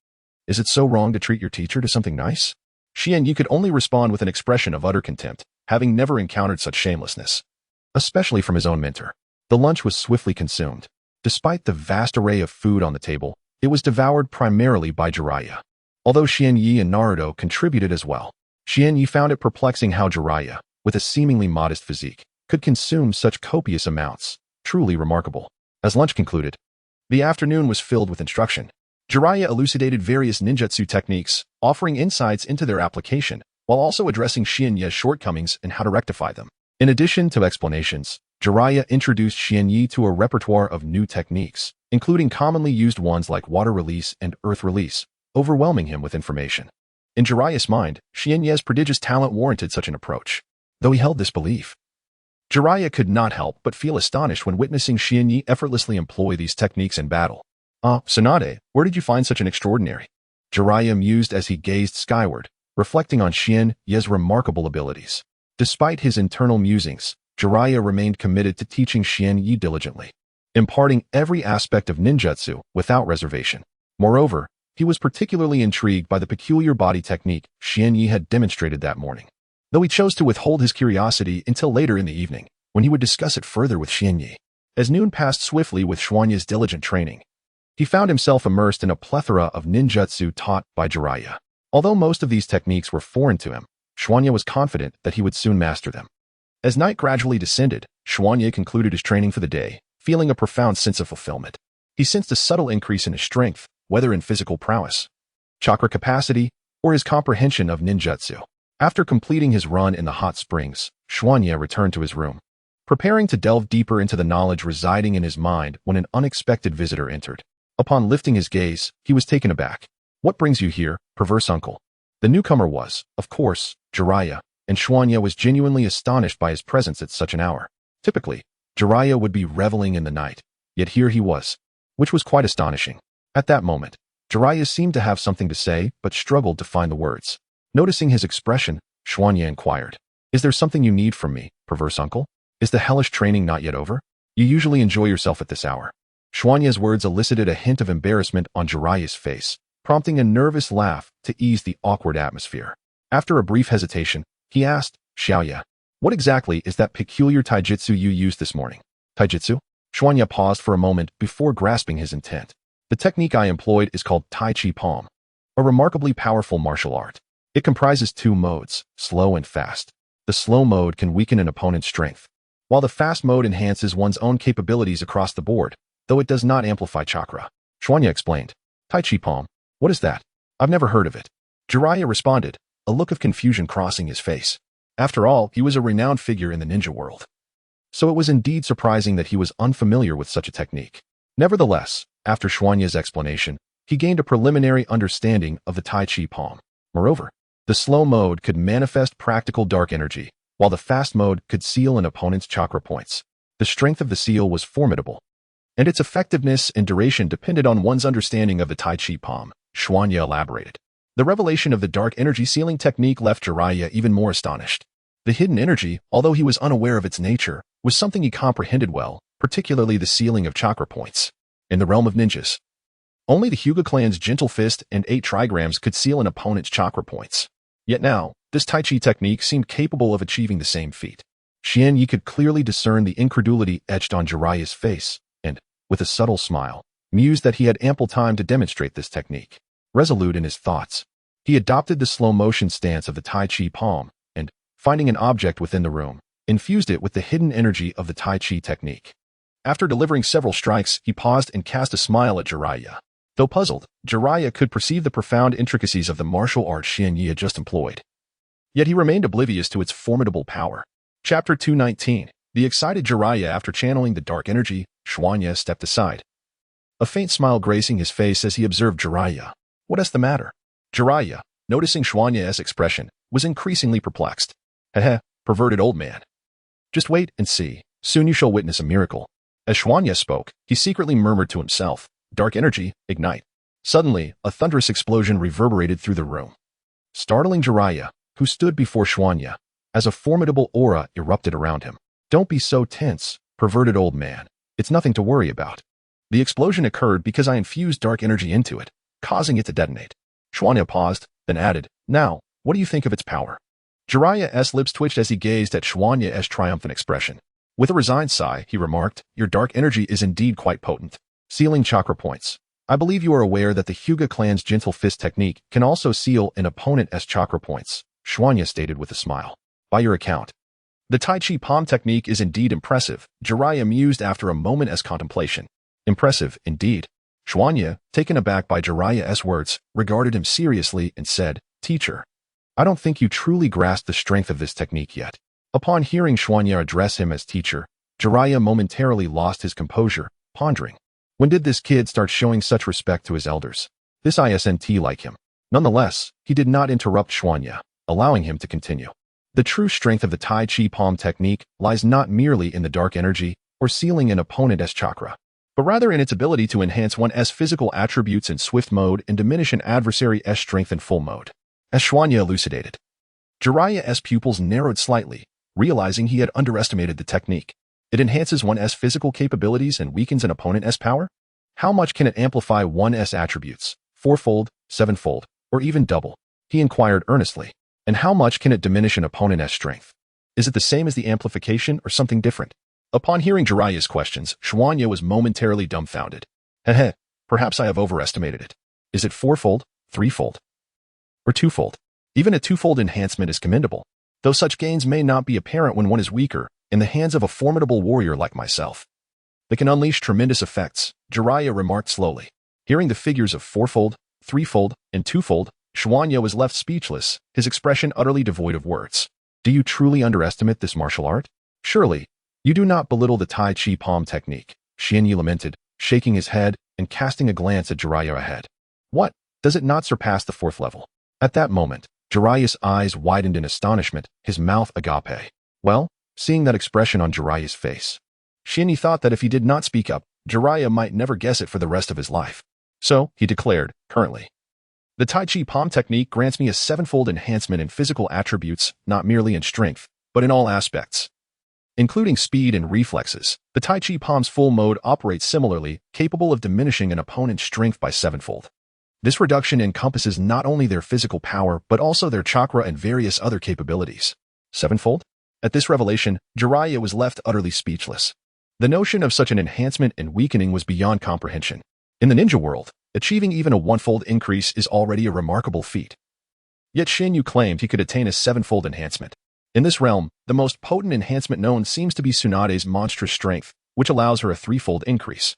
Is it so wrong to treat your teacher to something nice? Xianyi could only respond with an expression of utter contempt, having never encountered such shamelessness, especially from his own mentor. The lunch was swiftly consumed. Despite the vast array of food on the table, it was devoured primarily by Jiraiya, although Xianyi and Naruto contributed as well. Xianyi found it perplexing how Jiraiya, with a seemingly modest physique, could consume such copious amounts. Truly remarkable. As lunch concluded, the afternoon was filled with instruction. Jiraiya elucidated various ninjutsu techniques, offering insights into their application, while also addressing Xianyi's shortcomings and how to rectify them. In addition to explanations, Jiraiya introduced Xianyi to a repertoire of new techniques, including commonly used ones like water release and earth release, overwhelming him with information. In Jiraiya's mind, Xianyi's prodigious talent warranted such an approach, though he held this belief. Jiraiya could not help but feel astonished when witnessing Xianyi effortlessly employ these techniques in battle. Tsunade, where did you find such an extraordinary? Jiraiya mused as he gazed skyward, reflecting on Xianyi's remarkable abilities. Despite his internal musings, Jiraiya remained committed to teaching Xianyi diligently, imparting every aspect of ninjutsu without reservation. Moreover, he was particularly intrigued by the peculiar body technique Xianyi had demonstrated that morning, though he chose to withhold his curiosity until later in the evening, when he would discuss it further with Xianyi. As noon passed swiftly with Xianyi's diligent training, he found himself immersed in a plethora of ninjutsu taught by Jiraiya. Although most of these techniques were foreign to him, Xianyi was confident that he would soon master them. As night gradually descended, Xianyi concluded his training for the day, feeling a profound sense of fulfillment. He sensed a subtle increase in his strength, whether in physical prowess, chakra capacity, or his comprehension of ninjutsu. After completing his run in the hot springs, Xianyi returned to his room, preparing to delve deeper into the knowledge residing in his mind when an unexpected visitor entered. Upon lifting his gaze, he was taken aback. What brings you here, perverse uncle? The newcomer was, of course, Jiraiya, and Xianyi was genuinely astonished by his presence at such an hour. Typically, Jiraiya would be reveling in the night, yet here he was, which was quite astonishing. At that moment, Jiraiya seemed to have something to say, but struggled to find the words. Noticing his expression, Xianyi inquired, Is there something you need from me, perverse uncle? Is the hellish training not yet over? You usually enjoy yourself at this hour. Xianyi's words elicited a hint of embarrassment on Jiraiya's face, prompting a nervous laugh to ease the awkward atmosphere. After a brief hesitation, he asked, Xiaoya, what exactly is that peculiar taijutsu you used this morning? Taijutsu? Xianyi paused for a moment before grasping his intent. The technique I employed is called Tai Chi Palm, a remarkably powerful martial art. It comprises two modes, slow and fast. The slow mode can weaken an opponent's strength, while the fast mode enhances one's own capabilities across the board, though it does not amplify chakra. Xuanya explained. Tai Chi Palm. What is that? I've never heard of it. Jiraiya responded, a look of confusion crossing his face. After all, he was a renowned figure in the ninja world. So it was indeed surprising that he was unfamiliar with such a technique. Nevertheless, after Xuanya's explanation, he gained a preliminary understanding of the Tai Chi Palm. Moreover, the slow mode could manifest practical dark energy, while the fast mode could seal an opponent's chakra points. The strength of the seal was formidable, and its effectiveness and duration depended on one's understanding of the Tai Chi Palm. Xuanya elaborated. The revelation of the dark energy sealing technique left Jiraiya even more astonished. The hidden energy, although he was unaware of its nature, was something he comprehended well, particularly the sealing of chakra points. In the realm of ninjas, only the Hyuga clan's Gentle Fist and 8 trigrams could seal an opponent's chakra points. Yet now, this Tai Chi technique seemed capable of achieving the same feat. Xian Yi could clearly discern the incredulity etched on Jiraiya's face, and, with a subtle smile, mused that he had ample time to demonstrate this technique. Resolute in his thoughts, he adopted the slow-motion stance of the Tai Chi Palm, and, finding an object within the room, infused it with the hidden energy of the Tai Chi technique. After delivering several strikes, he paused and cast a smile at Jiraiya. Though puzzled, Jiraiya could perceive the profound intricacies of the martial art Xian Yi had just employed. Yet he remained oblivious to its formidable power. Chapter 219. The excited Jiraiya after channeling the dark energy, Xuanya stepped aside. A faint smile gracing his face as he observed Jiraiya. What is the matter? Jiraiya, noticing Xuanya's expression, was increasingly perplexed. Heh, perverted old man. Just wait and see. Soon you shall witness a miracle. As Xuanya spoke, he secretly murmured to himself, dark energy, ignite. Suddenly, a thunderous explosion reverberated through the room, startling Jiraiya, who stood before Xuanya, as a formidable aura erupted around him. Don't be so tense, perverted old man. It's nothing to worry about. The explosion occurred because I infused dark energy into it, causing it to detonate. Xuanya paused, then added, now, what do you think of its power? Jiraiya's lips twitched as he gazed at Xuanya's triumphant expression. With a resigned sigh, he remarked, your dark energy is indeed quite potent. Sealing chakra points. I believe you are aware that the Hyuga clan's Gentle Fist technique can also seal an opponent's chakra points, Xuanya stated with a smile. By your account, the Tai Chi Palm technique is indeed impressive, Jiraiya mused after a moment's contemplation. Impressive, indeed. Xuanya, taken aback by Jiraiya's words, regarded him seriously and said, Teacher, I don't think you truly grasp the strength of this technique yet. Upon hearing Xuanya address him as teacher, Jiraiya momentarily lost his composure, pondering. When did this kid start showing such respect to his elders? This isn't like him. Nonetheless, he did not interrupt Xuanya, allowing him to continue. The true strength of the Tai Chi Palm technique lies not merely in the dark energy or sealing an opponent's chakra, but rather in its ability to enhance one's physical attributes in swift mode and diminish an adversary's strength in full mode. As Xuanya elucidated, Jiraiya's pupils narrowed slightly, realizing he had underestimated the technique. It enhances one's physical capabilities and weakens an opponent's power? How much can it amplify one's attributes? Fourfold, sevenfold, or even double? He inquired earnestly. And how much can it diminish an opponent's strength? Is it the same as the amplification or something different? Upon hearing Jiraiya's questions, Xuanya was momentarily dumbfounded. Heh, perhaps I have overestimated it. Is it fourfold, threefold, or twofold? Even a twofold enhancement is commendable, though such gains may not be apparent when one is weaker, in the hands of a formidable warrior like myself. They can unleash tremendous effects, Jiraiya remarked slowly. Hearing the figures of fourfold, threefold, and twofold, Xuanya was left speechless, his expression utterly devoid of words. Do you truly underestimate this martial art? Surely, you do not belittle the Tai Chi Palm technique, Xian Yi lamented, shaking his head and casting a glance at Jiraiya ahead. What? Does it not surpass the fourth level? At that moment, Jiraiya's eyes widened in astonishment, his mouth agape. Well, seeing that expression on Jiraiya's face, Xian Yi thought that if he did not speak up, Jiraiya might never guess it for the rest of his life. So, he declared, currently, the Tai Chi Palm technique grants me a sevenfold enhancement in physical attributes, not merely in strength, but in all aspects, including speed and reflexes. The Tai Chi Palm's full mode operates similarly, capable of diminishing an opponent's strength by sevenfold. This reduction encompasses not only their physical power, but also their chakra and various other capabilities. Sevenfold? At this revelation, Jiraiya was left utterly speechless. The notion of such an enhancement and weakening was beyond comprehension. In the ninja world, achieving even a one-fold increase is already a remarkable feat. Yet Shin Yu claimed he could attain a seven-fold enhancement. In this realm, the most potent enhancement known seems to be Tsunade's monstrous strength, which allows her a threefold increase.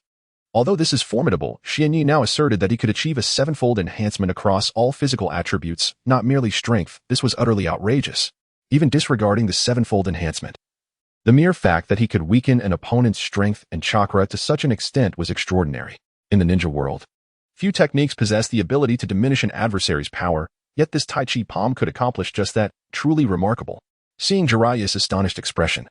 Although this is formidable, Shin Yu now asserted that he could achieve a seven-fold enhancement across all physical attributes, not merely strength. This was utterly outrageous, even disregarding the seven-fold enhancement. The mere fact that he could weaken an opponent's strength and chakra to such an extent was extraordinary. In the ninja world, few techniques possess the ability to diminish an adversary's power, yet this Tai Chi palm could accomplish just that. Truly remarkable. Seeing Jiraiya's astonished expression,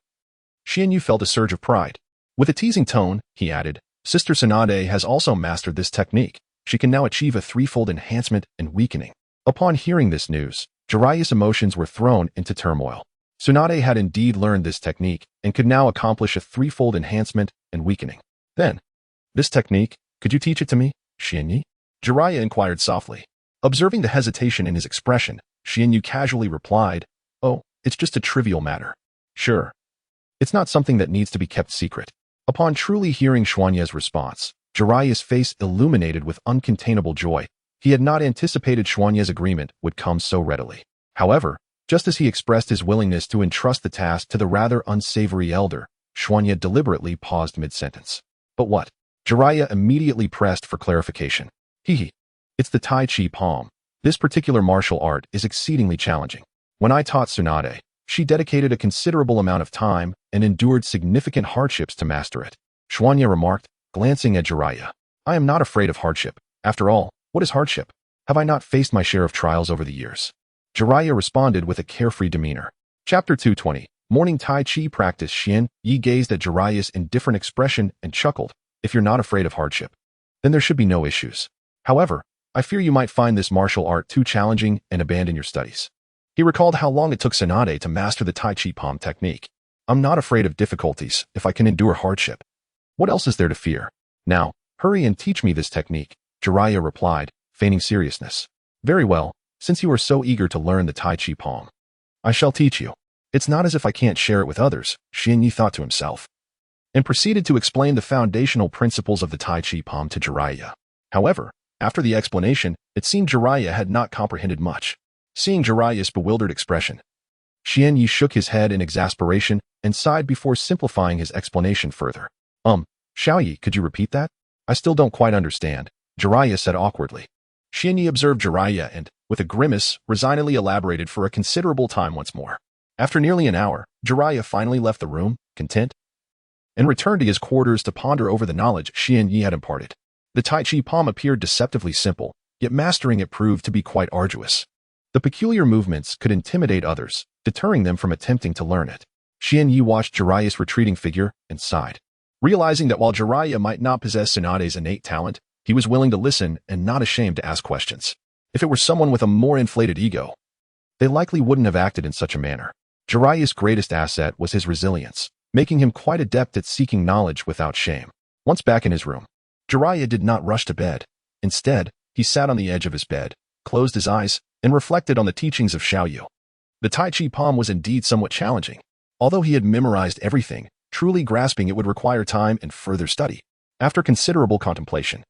Shin Yu felt a surge of pride. With a teasing tone, he added, Sister Tsunade has also mastered this technique. She can now achieve a threefold enhancement and weakening. Upon hearing this news, Jiraiya's emotions were thrown into turmoil. Tsunade had indeed learned this technique and could now accomplish a threefold enhancement and weakening. Then, this technique, could you teach it to me, Shin Yu? Jiraiya inquired softly. Observing the hesitation in his expression, Shin Yu casually replied, Oh, it's just a trivial matter. Sure. It's not something that needs to be kept secret. Upon truly hearing Xuanye's response, Jiraiya's face illuminated with uncontainable joy. He had not anticipated Xuanye's agreement would come so readily. However, just as he expressed his willingness to entrust the task to the rather unsavory elder, Xuanye deliberately paused mid-sentence. But what? Jiraiya immediately pressed for clarification. It's the Tai Chi palm. This particular martial art is exceedingly challenging. When I taught Tsunade, she dedicated a considerable amount of time and endured significant hardships to master it. Xuanye remarked, glancing at Jiraiya. I am not afraid of hardship. After all, what is hardship? Have I not faced my share of trials over the years? Jiraiya responded with a carefree demeanor. Chapter 220. Morning Tai Chi practice. Shin Yu gazed at Jiraiya's indifferent expression and chuckled. If you're not afraid of hardship, then there should be no issues. However, I fear you might find this martial art too challenging and abandon your studies. He recalled how long it took Tsunade to master the Tai Chi palm technique. I'm not afraid of difficulties if I can endure hardship. What else is there to fear? Now, hurry and teach me this technique, Jiraiya replied, feigning seriousness. Very well, since you are so eager to learn the Tai Chi palm. I shall teach you. It's not as if I can't share it with others, Shin Yu thought to himself, and proceeded to explain the foundational principles of the Tai Chi palm to Jiraiya. However, after the explanation, it seemed Jiraiya had not comprehended much. Seeing Jiraiya's bewildered expression, Shin Yu shook his head in exasperation and sighed before simplifying his explanation further. Xiaoyi, could you repeat that? I still don't quite understand, Jiraiya said awkwardly. Shin Yu observed Jiraiya and, with a grimace, resignedly elaborated for a considerable time once more. After nearly an hour, Jiraiya finally left the room, content, and returned to his quarters to ponder over the knowledge Shin Yu had imparted. The Tai Chi palm appeared deceptively simple, yet mastering it proved to be quite arduous. The peculiar movements could intimidate others, deterring them from attempting to learn it. Shin Yu watched Jiraiya's retreating figure and sighed. Realizing that while Jiraiya might not possess Tsunade's innate talent, he was willing to listen and not ashamed to ask questions. If it were someone with a more inflated ego, they likely wouldn't have acted in such a manner. Jiraiya's greatest asset was his resilience, making him quite adept at seeking knowledge without shame. Once back in his room, Jiraiya did not rush to bed. Instead, he sat on the edge of his bed, closed his eyes, and reflected on the teachings of Xiaoyu. The Tai Chi palm was indeed somewhat challenging. Although he had memorized everything, truly grasping it would require time and further study. After considerable contemplation,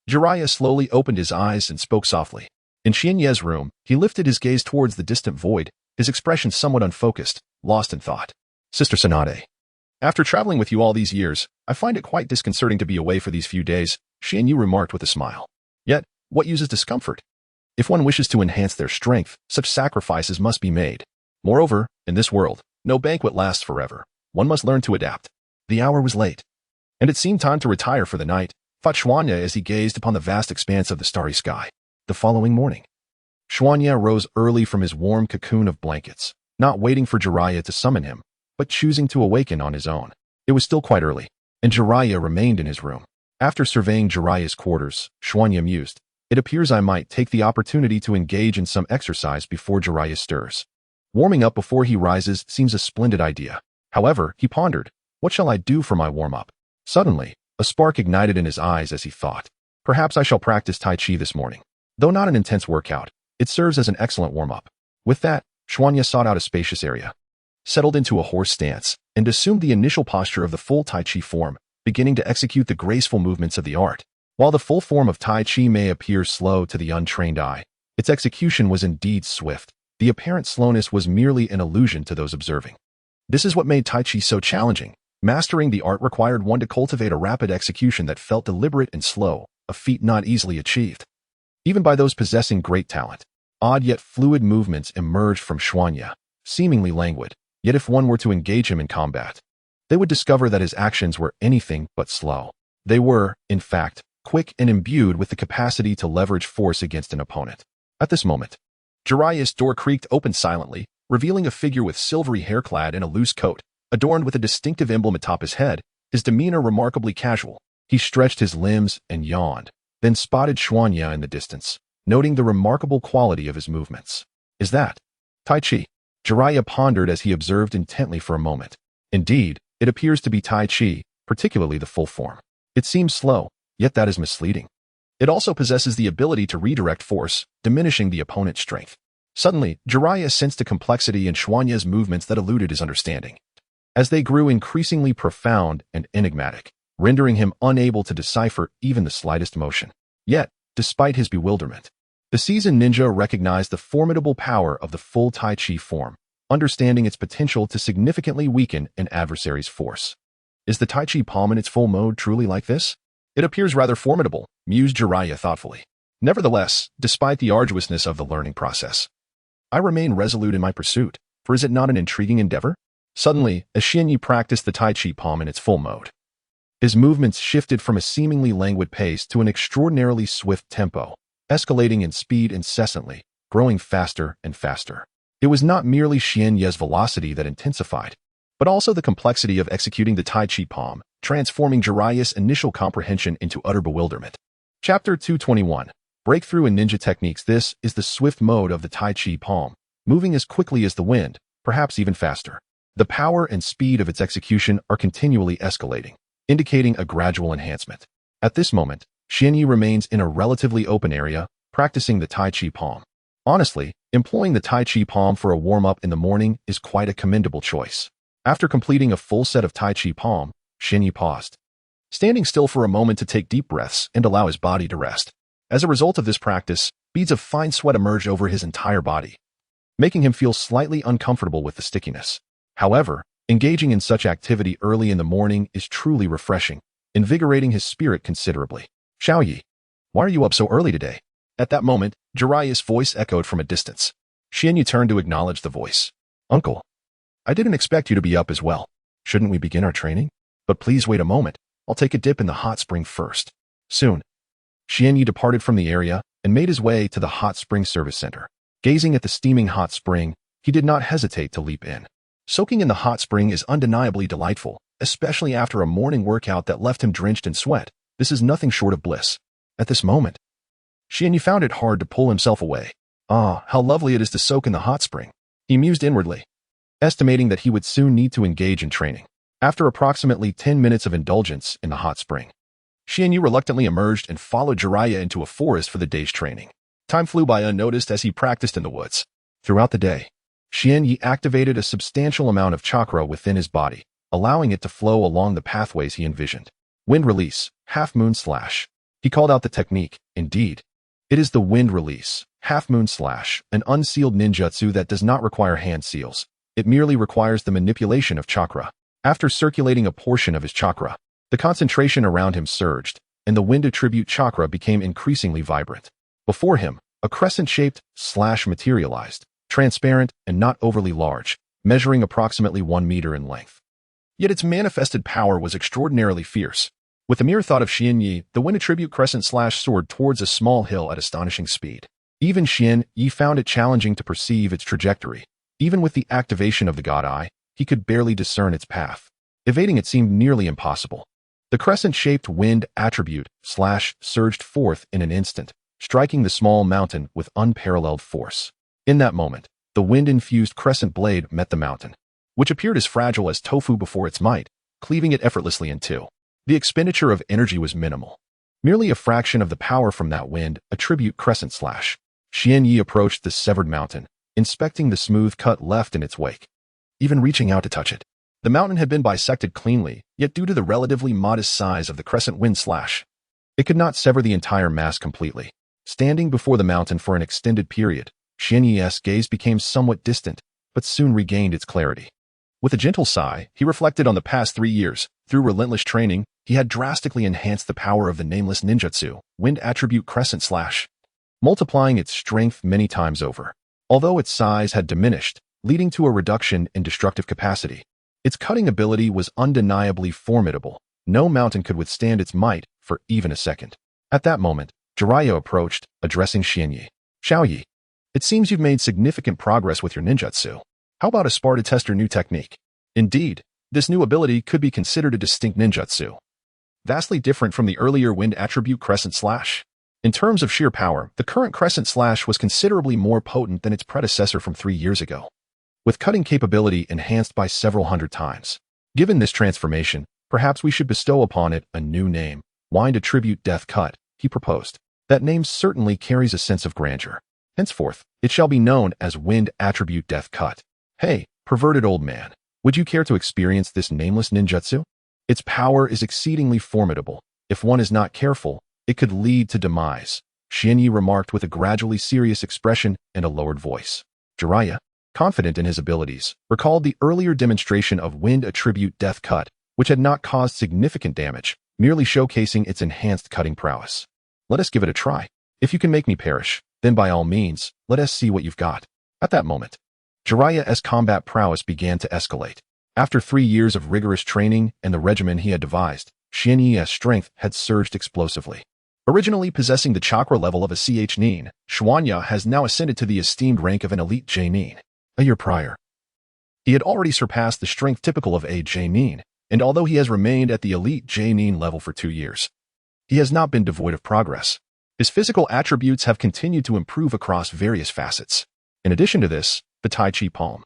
Jiraiya slowly opened his eyes and spoke softly. In Shin Yu's room, he lifted his gaze towards the distant void, his expression somewhat unfocused, lost in thought. Sister Tsunade, after traveling with you all these years, I find it quite disconcerting to be away for these few days, Shin Yu remarked with a smile. Yet, what use is discomfort? If one wishes to enhance their strength, such sacrifices must be made. Moreover, in this world, no banquet lasts forever. One must learn to adapt. The hour was late, and it seemed time to retire for the night, thought Xuanye as he gazed upon the vast expanse of the starry sky. The following morning, Xuanye rose early from his warm cocoon of blankets, not waiting for Jiraiya to summon him, but choosing to awaken on his own. It was still quite early, and Jiraiya remained in his room. After surveying Jiraiya's quarters, Xuanye mused, it appears I might take the opportunity to engage in some exercise before Jiraiya stirs. Warming up before he rises seems a splendid idea. However, he pondered, what shall I do for my warm-up? Suddenly, a spark ignited in his eyes as he thought, perhaps I shall practice Tai Chi this morning. Though not an intense workout, it serves as an excellent warm-up. With that, Xuanye sought out a spacious area, settled into a horse stance, and assumed the initial posture of the full Tai Chi form, beginning to execute the graceful movements of the art. While the full form of Tai Chi may appear slow to the untrained eye, its execution was indeed swift. The apparent slowness was merely an illusion to those observing. This is what made Tai Chi so challenging. Mastering the art required one to cultivate a rapid execution that felt deliberate and slow, a feat not easily achieved. Even by those possessing great talent, odd yet fluid movements emerged from Xuanya, seemingly languid, yet if one were to engage him in combat, they would discover that his actions were anything but slow. They were, in fact, quick and imbued with the capacity to leverage force against an opponent. At this moment, Jiraiya's door creaked open silently, revealing a figure with silvery hair clad in a loose coat, adorned with a distinctive emblem atop his head, his demeanor remarkably casual. He stretched his limbs and yawned, then spotted Xuanya in the distance, noting the remarkable quality of his movements. Is that Tai Chi? Jiraiya pondered as he observed intently for a moment. Indeed, it appears to be Tai Chi, particularly the full form. It seems slow, yet that is misleading. It also possesses the ability to redirect force, diminishing the opponent's strength. Suddenly, Jiraiya sensed a complexity in Xuanya's movements that eluded his understanding, as they grew increasingly profound and enigmatic, rendering him unable to decipher even the slightest motion. Yet, despite his bewilderment, the seasoned ninja recognized the formidable power of the full Tai Chi form, understanding its potential to significantly weaken an adversary's force. Is the Tai Chi palm in its full mode truly like this? It appears rather formidable, mused Jiraiya thoughtfully. Nevertheless, despite the arduousness of the learning process, I remain resolute in my pursuit, for is it not an intriguing endeavor? Suddenly, as Xianyi practiced the Tai Chi palm in its full mode, his movements shifted from a seemingly languid pace to an extraordinarily swift tempo, escalating in speed incessantly, growing faster and faster. It was not merely Xianyi's velocity that intensified, but also the complexity of executing the Tai Chi palm, transforming Jiraiya's initial comprehension into utter bewilderment. Chapter 221. Breakthrough in Ninja Techniques. This is the swift mode of the Tai Chi palm, moving as quickly as the wind, perhaps even faster. The power and speed of its execution are continually escalating, indicating a gradual enhancement. At this moment, Xianyi remains in a relatively open area, practicing the Tai Chi palm. Honestly, employing the Tai Chi palm for a warm-up in the morning is quite a commendable choice. After completing a full set of Tai Chi palm, Xianyi paused, standing still for a moment to take deep breaths and allow his body to rest. As a result of this practice, beads of fine sweat emerged over his entire body, making him feel slightly uncomfortable with the stickiness. However, engaging in such activity early in the morning is truly refreshing, invigorating his spirit considerably. Xiaoyi, why are you up so early today? At that moment, Jiraiya's voice echoed from a distance. Xianyi turned to acknowledge the voice. Uncle, I didn't expect you to be up as well. Shouldn't we begin our training? But please wait a moment. I'll take a dip in the hot spring first. Soon. Xianyi departed from the area and made his way to the hot spring service center. Gazing at the steaming hot spring, he did not hesitate to leap in. Soaking in the hot spring is undeniably delightful, especially after a morning workout that left him drenched in sweat. This is nothing short of bliss. At this moment, Xianyi found it hard to pull himself away. Ah, how lovely it is to soak in the hot spring. He mused inwardly, estimating that he would soon need to engage in training. After approximately 10 minutes of indulgence in the hot spring, Xianyi reluctantly emerged and followed Jiraiya into a forest for the day's training. Time flew by unnoticed as he practiced in the woods. Throughout the day, Xianyi activated a substantial amount of chakra within his body, allowing it to flow along the pathways he envisioned. Wind release, half moon slash. He called out the technique. Indeed, it is the wind release, half moon slash, an unsealed ninjutsu that does not require hand seals. It merely requires the manipulation of chakra. After circulating a portion of his chakra, the concentration around him surged, and the wind attribute chakra became increasingly vibrant. Before him, a crescent-shaped slash materialized, transparent and not overly large, measuring approximately 1 meter in length. Yet its manifested power was extraordinarily fierce. With the mere thought of Xianyi, the wind attribute crescent slash soared towards a small hill at astonishing speed. Even Xianyi found it challenging to perceive its trajectory. Even with the activation of the God Eye, he could barely discern its path. Evading it seemed nearly impossible. The crescent-shaped wind attribute slash surged forth in an instant, striking the small mountain with unparalleled force. In that moment, the wind-infused crescent blade met the mountain, which appeared as fragile as tofu before its might, cleaving it effortlessly in two. The expenditure of energy was minimal. Merely a fraction of the power from that wind attribute crescent slash. Xianyi approached the severed mountain, inspecting the smooth cut left in its wake, even reaching out to touch it. The mountain had been bisected cleanly, yet due to the relatively modest size of the crescent wind slash, It could not sever the entire mass completely. Standing before the mountain for an extended period, Xianyi's gaze became somewhat distant, but soon regained its clarity. With a gentle sigh, he reflected on the past 3 years. Through relentless training, he had drastically enhanced the power of the nameless ninjutsu, wind attribute crescent slash, multiplying its strength many times over. Although its size had diminished, leading to a reduction in destructive capacity, its cutting ability was undeniably formidable. No mountain could withstand its might for even a second. At that moment, Jiraiya approached, addressing Xianyi. Xiaoyi, it seems you've made significant progress with your ninjutsu. How about a spar to test your new technique? Indeed, this new ability could be considered a distinct ninjutsu, vastly different from the earlier wind attribute crescent slash. In terms of sheer power, the current crescent slash was considerably more potent than its predecessor from 3 years ago, with cutting capability enhanced by several hundred times. Given this transformation, perhaps we should bestow upon it a new name, Wind Attribute Death Cut, he proposed. That name certainly carries a sense of grandeur. Henceforth, it shall be known as Wind Attribute Death Cut. Hey, perverted old man, would you care to experience this nameless ninjutsu? Its power is exceedingly formidable. If one is not careful, it could lead to demise, Xianyi remarked with a gradually serious expression and a lowered voice. Jiraiya, confident in his abilities, recalled the earlier demonstration of Wind Attribute Death Cut, which had not caused significant damage, merely showcasing its enhanced cutting prowess. Let us give it a try. If you can make me perish, then by all means, let us see what you've got. At that moment, Jiraiya's combat prowess began to escalate. After 3 years of rigorous training and the regimen he had devised, Xianyi's strength had surged explosively. Originally possessing the chakra level of a Ch-nin, Xuanya has now ascended to the esteemed rank of an elite J-nin. A year prior, he had already surpassed the strength typical of a J-nin, and although he has remained at the elite J-nin level for 2 years, he has not been devoid of progress. His physical attributes have continued to improve across various facets. In addition to this, the Tai Chi Palm,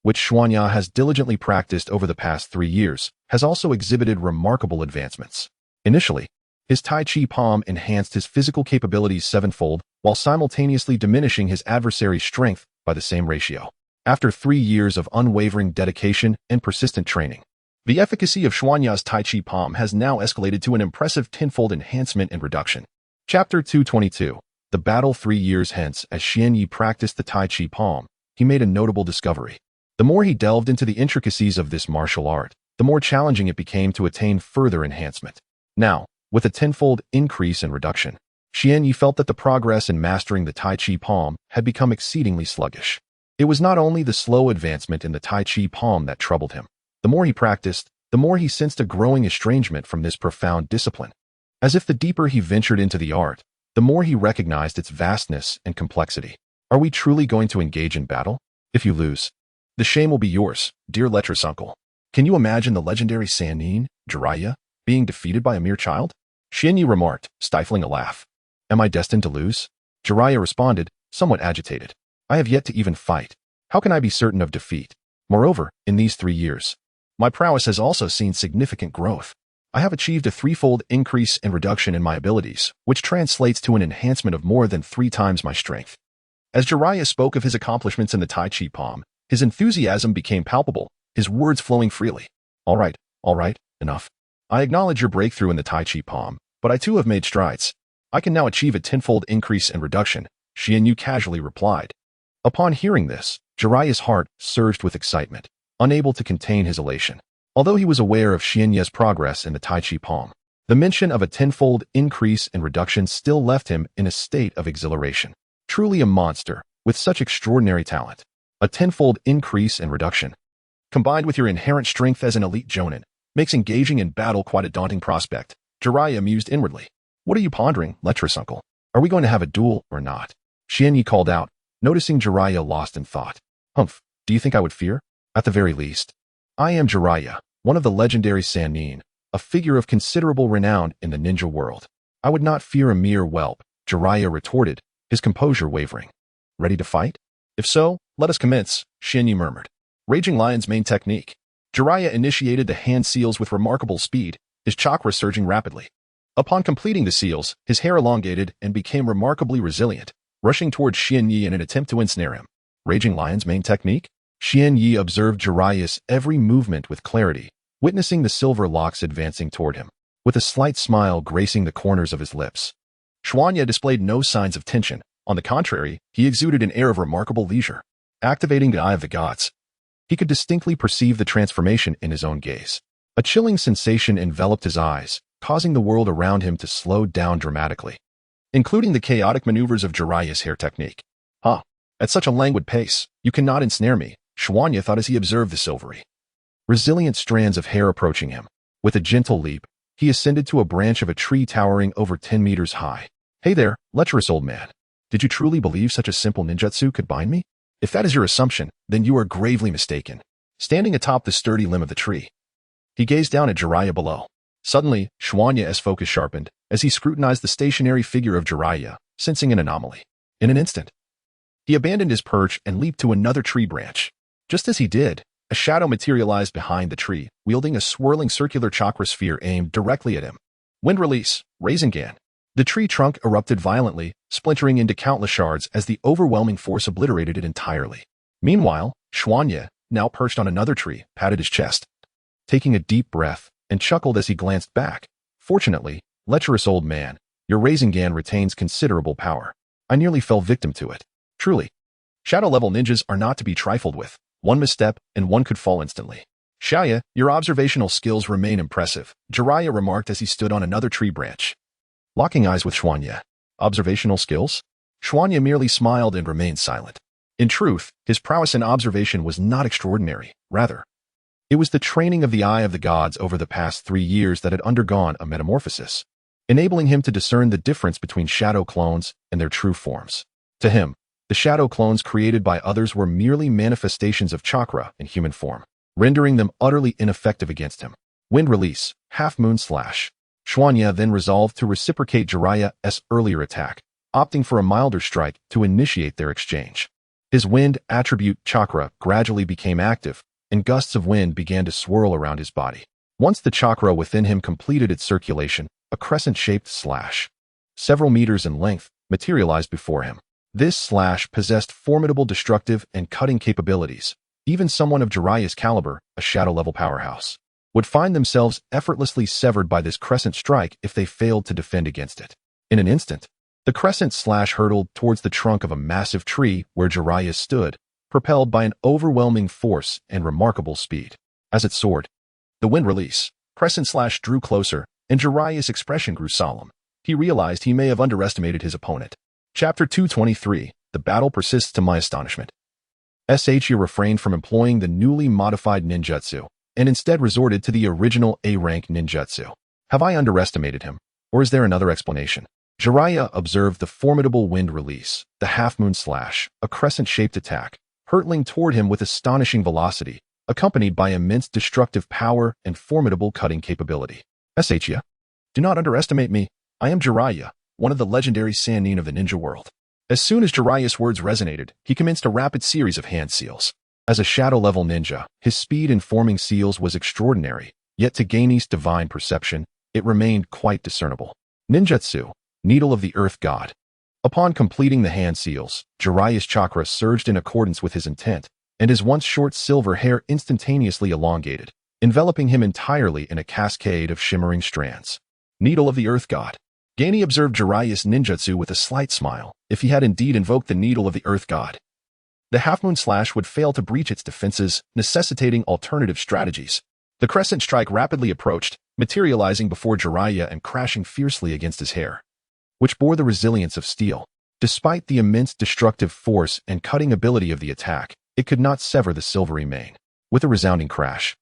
which Xuanya has diligently practiced over the past 3 years, has also exhibited remarkable advancements. Initially, his Tai Chi Palm enhanced his physical capabilities 7-fold, while simultaneously diminishing his adversary's strength by the same ratio. After 3 years of unwavering dedication and persistent training, the efficacy of Xuanya's Tai Chi Palm has now escalated to an impressive 10-fold enhancement and reduction. Chapter 222. The battle 3 years hence. As Xianyi practiced the Tai Chi Palm, he made a notable discovery. The more he delved into the intricacies of this martial art, the more challenging it became to attain further enhancement. Now, with a 10-fold increase and reduction, Xianyi felt that the progress in mastering the Tai Chi Palm had become exceedingly sluggish. It was not only the slow advancement in the Tai Chi Palm that troubled him. The more he practiced, the more he sensed a growing estrangement from this profound discipline. As if the deeper he ventured into the art, the more he recognized its vastness and complexity. Are we truly going to engage in battle? If you lose, the shame will be yours, dear lecherous uncle. Can you imagine the legendary Sannin, Jiraiya, being defeated by a mere child? Xianyi remarked, stifling a laugh. Am I destined to lose? Jiraiya responded, somewhat agitated. I have yet to even fight. How can I be certain of defeat? Moreover, in these 3 years, my prowess has also seen significant growth. I have achieved a 3-fold increase and reduction in my abilities, which translates to an enhancement of more than 3 times my strength. As Jiraiya spoke of his accomplishments in the Tai Chi Palm, his enthusiasm became palpable, his words flowing freely. All right, enough. I acknowledge your breakthrough in the Tai Chi Palm, but I too have made strides. I can now achieve a 10-fold increase and reduction, Xianyi casually replied. Upon hearing this, Jiraiya's heart surged with excitement, unable to contain his elation. Although he was aware of Xianyi's progress in the Tai Chi Palm, the mention of a 10-fold increase and reduction still left him in a state of exhilaration. Truly a monster, with such extraordinary talent. A 10-fold increase and reduction, combined with your inherent strength as an elite jonin, makes engaging in battle quite a daunting prospect. Jiraiya mused inwardly. What are you pondering, lecherous uncle? Are we going to have a duel or not? Xianyi called out, noticing Jiraiya lost in thought. Humph, do you think I would fear? At the very least, I am Jiraiya, one of the legendary Sannin, a figure of considerable renown in the ninja world. I would not fear a mere whelp, Jiraiya retorted, his composure wavering. Ready to fight? If so, let us commence, Xianyi murmured. Raging Lion's main technique. Jiraiya initiated the hand seals with remarkable speed, his chakra surging rapidly. Upon completing the seals, his hair elongated and became remarkably resilient, rushing towards Xianyi in an attempt to ensnare him. Raging Lion's main technique? Xianyi observed Jiraiya's every movement with clarity, witnessing the silver locks advancing toward him. with a slight smile gracing the corners of his lips. Xuanya displayed no signs of tension. On the contrary, he exuded an air of remarkable leisure. Activating the Eye of the Gods, he could distinctly perceive the transformation in his own gaze. A chilling sensation enveloped his eyes, causing the world around him to slow down dramatically, including the chaotic maneuvers of Jiraiya's hair technique. At such a languid pace, you cannot ensnare me, Xuanya thought as he observed the silvery, resilient strands of hair approaching him. With a gentle leap, he ascended to a branch of a tree towering over 10 meters high. Hey there, lecherous old man. Did you truly believe such a simple ninjutsu could bind me? If that is your assumption, then you are gravely mistaken. Standing atop the sturdy limb of the tree, he gazed down at Jiraiya below. Suddenly, Xuanya's focus sharpened as he scrutinized the stationary figure of Jiraiya, sensing an anomaly. In an instant, he abandoned his perch and leaped to another tree branch. Just as he did, a shadow materialized behind the tree, wielding a swirling circular chakra sphere aimed directly at him. Wind release, Rasengan. The tree trunk erupted violently, splintering into countless shards as the overwhelming force obliterated it entirely. Meanwhile, Xuanya, now perched on another tree, patted his chest, taking a deep breath, and chuckled as he glanced back. Fortunately, lecherous old man, your Rasengan retains considerable power. I nearly fell victim to it. Truly, shadow-level ninjas are not to be trifled with. One misstep, and one could fall instantly. Xuanya, your observational skills remain impressive, Jiraiya remarked as he stood on another tree branch. Locking eyes with Xuanya. Observational skills? Xuanya merely smiled and remained silent. In truth, his prowess in observation was not extraordinary. Rather, it was the training of the Eye of the Gods over the past 3 years that had undergone a metamorphosis, enabling him to discern the difference between shadow clones and their true forms. To him, the shadow clones created by others were merely manifestations of chakra in human form, rendering them utterly ineffective against him. Wind release, half-moon slash. Xuanya then resolved to reciprocate Jiraiya's earlier attack, opting for a milder strike to initiate their exchange. His wind attribute chakra gradually became active, and gusts of wind began to swirl around his body. Once the chakra within him completed its circulation, a crescent-shaped slash, several meters in length, materialized before him. This slash possessed formidable destructive and cutting capabilities. Even someone of Jiraiya's caliber, a shadow-level powerhouse, would find themselves effortlessly severed by this crescent strike if they failed to defend against it. In an instant, the crescent slash hurtled towards the trunk of a massive tree where Jiraiya stood, propelled by an overwhelming force and remarkable speed. As it soared, the wind release, crescent slash drew closer, and Jiraiya's expression grew solemn. He realized he may have underestimated his opponent. Chapter 223, The Battle Persists to My Astonishment. Shu refrained from employing the newly modified ninjutsu, and instead resorted to the original A-rank ninjutsu. Have I underestimated him, or is there another explanation? Jiraiya observed the formidable wind release, the half-moon slash, a crescent-shaped attack, hurtling toward him with astonishing velocity, accompanied by immense destructive power and formidable cutting capability. Shu, do not underestimate me. I am Jiraiya, one of the legendary Sannin of the ninja world. As soon as Jiraiya's words resonated, he commenced a rapid series of hand seals. As a shadow-level ninja, his speed in forming seals was extraordinary, yet to Gainey's divine perception, it remained quite discernible. Ninjutsu, Needle of the Earth God. Upon completing the hand seals, Jiraiya's chakra surged in accordance with his intent, and his once short silver hair instantaneously elongated, enveloping him entirely in a cascade of shimmering strands. Needle of the Earth God. Gainey observed Jiraiya's ninjutsu with a slight smile. If he had indeed invoked the Needle of the Earth God, the half-moon slash would fail to breach its defenses, necessitating alternative strategies. The crescent strike rapidly approached, materializing before Jiraiya and crashing fiercely against his hair, which bore the resilience of steel. Despite the immense destructive force and cutting ability of the attack, it could not sever the silvery mane. With a resounding crash,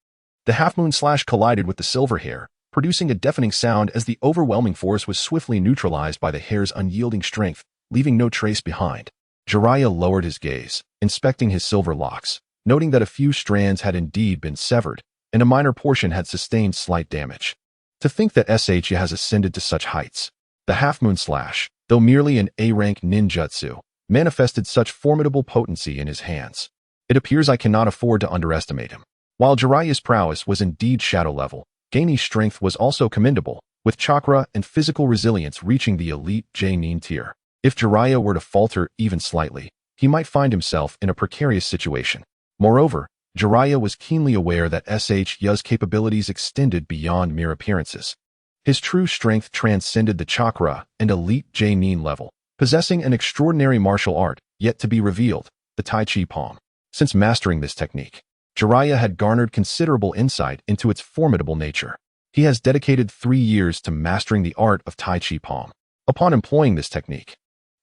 the half-moon slash collided with the silver hair, producing a deafening sound as the overwhelming force was swiftly neutralized by the hair's unyielding strength, leaving no trace behind. Jiraiya lowered his gaze, inspecting his silver locks, noting that a few strands had indeed been severed, and a minor portion had sustained slight damage. To think that Shu has ascended to such heights. The half-moon slash, though merely an A-rank ninjutsu, manifested such formidable potency in his hands. It appears I cannot afford to underestimate him. While Jiraiya's prowess was indeed shadow-level, Gainey's strength was also commendable, with chakra and physical resilience reaching the elite J-nin tier. If Jiraiya were to falter even slightly, he might find himself in a precarious situation. Moreover, Jiraiya was keenly aware that Shu's capabilities extended beyond mere appearances. His true strength transcended the chakra and elite J-nin level, possessing an extraordinary martial art yet to be revealed, the Tai Chi Palm. Since mastering this technique, Jiraiya had garnered considerable insight into its formidable nature. He has dedicated 3 years to mastering the art of Tai Chi Palm. Upon employing this technique,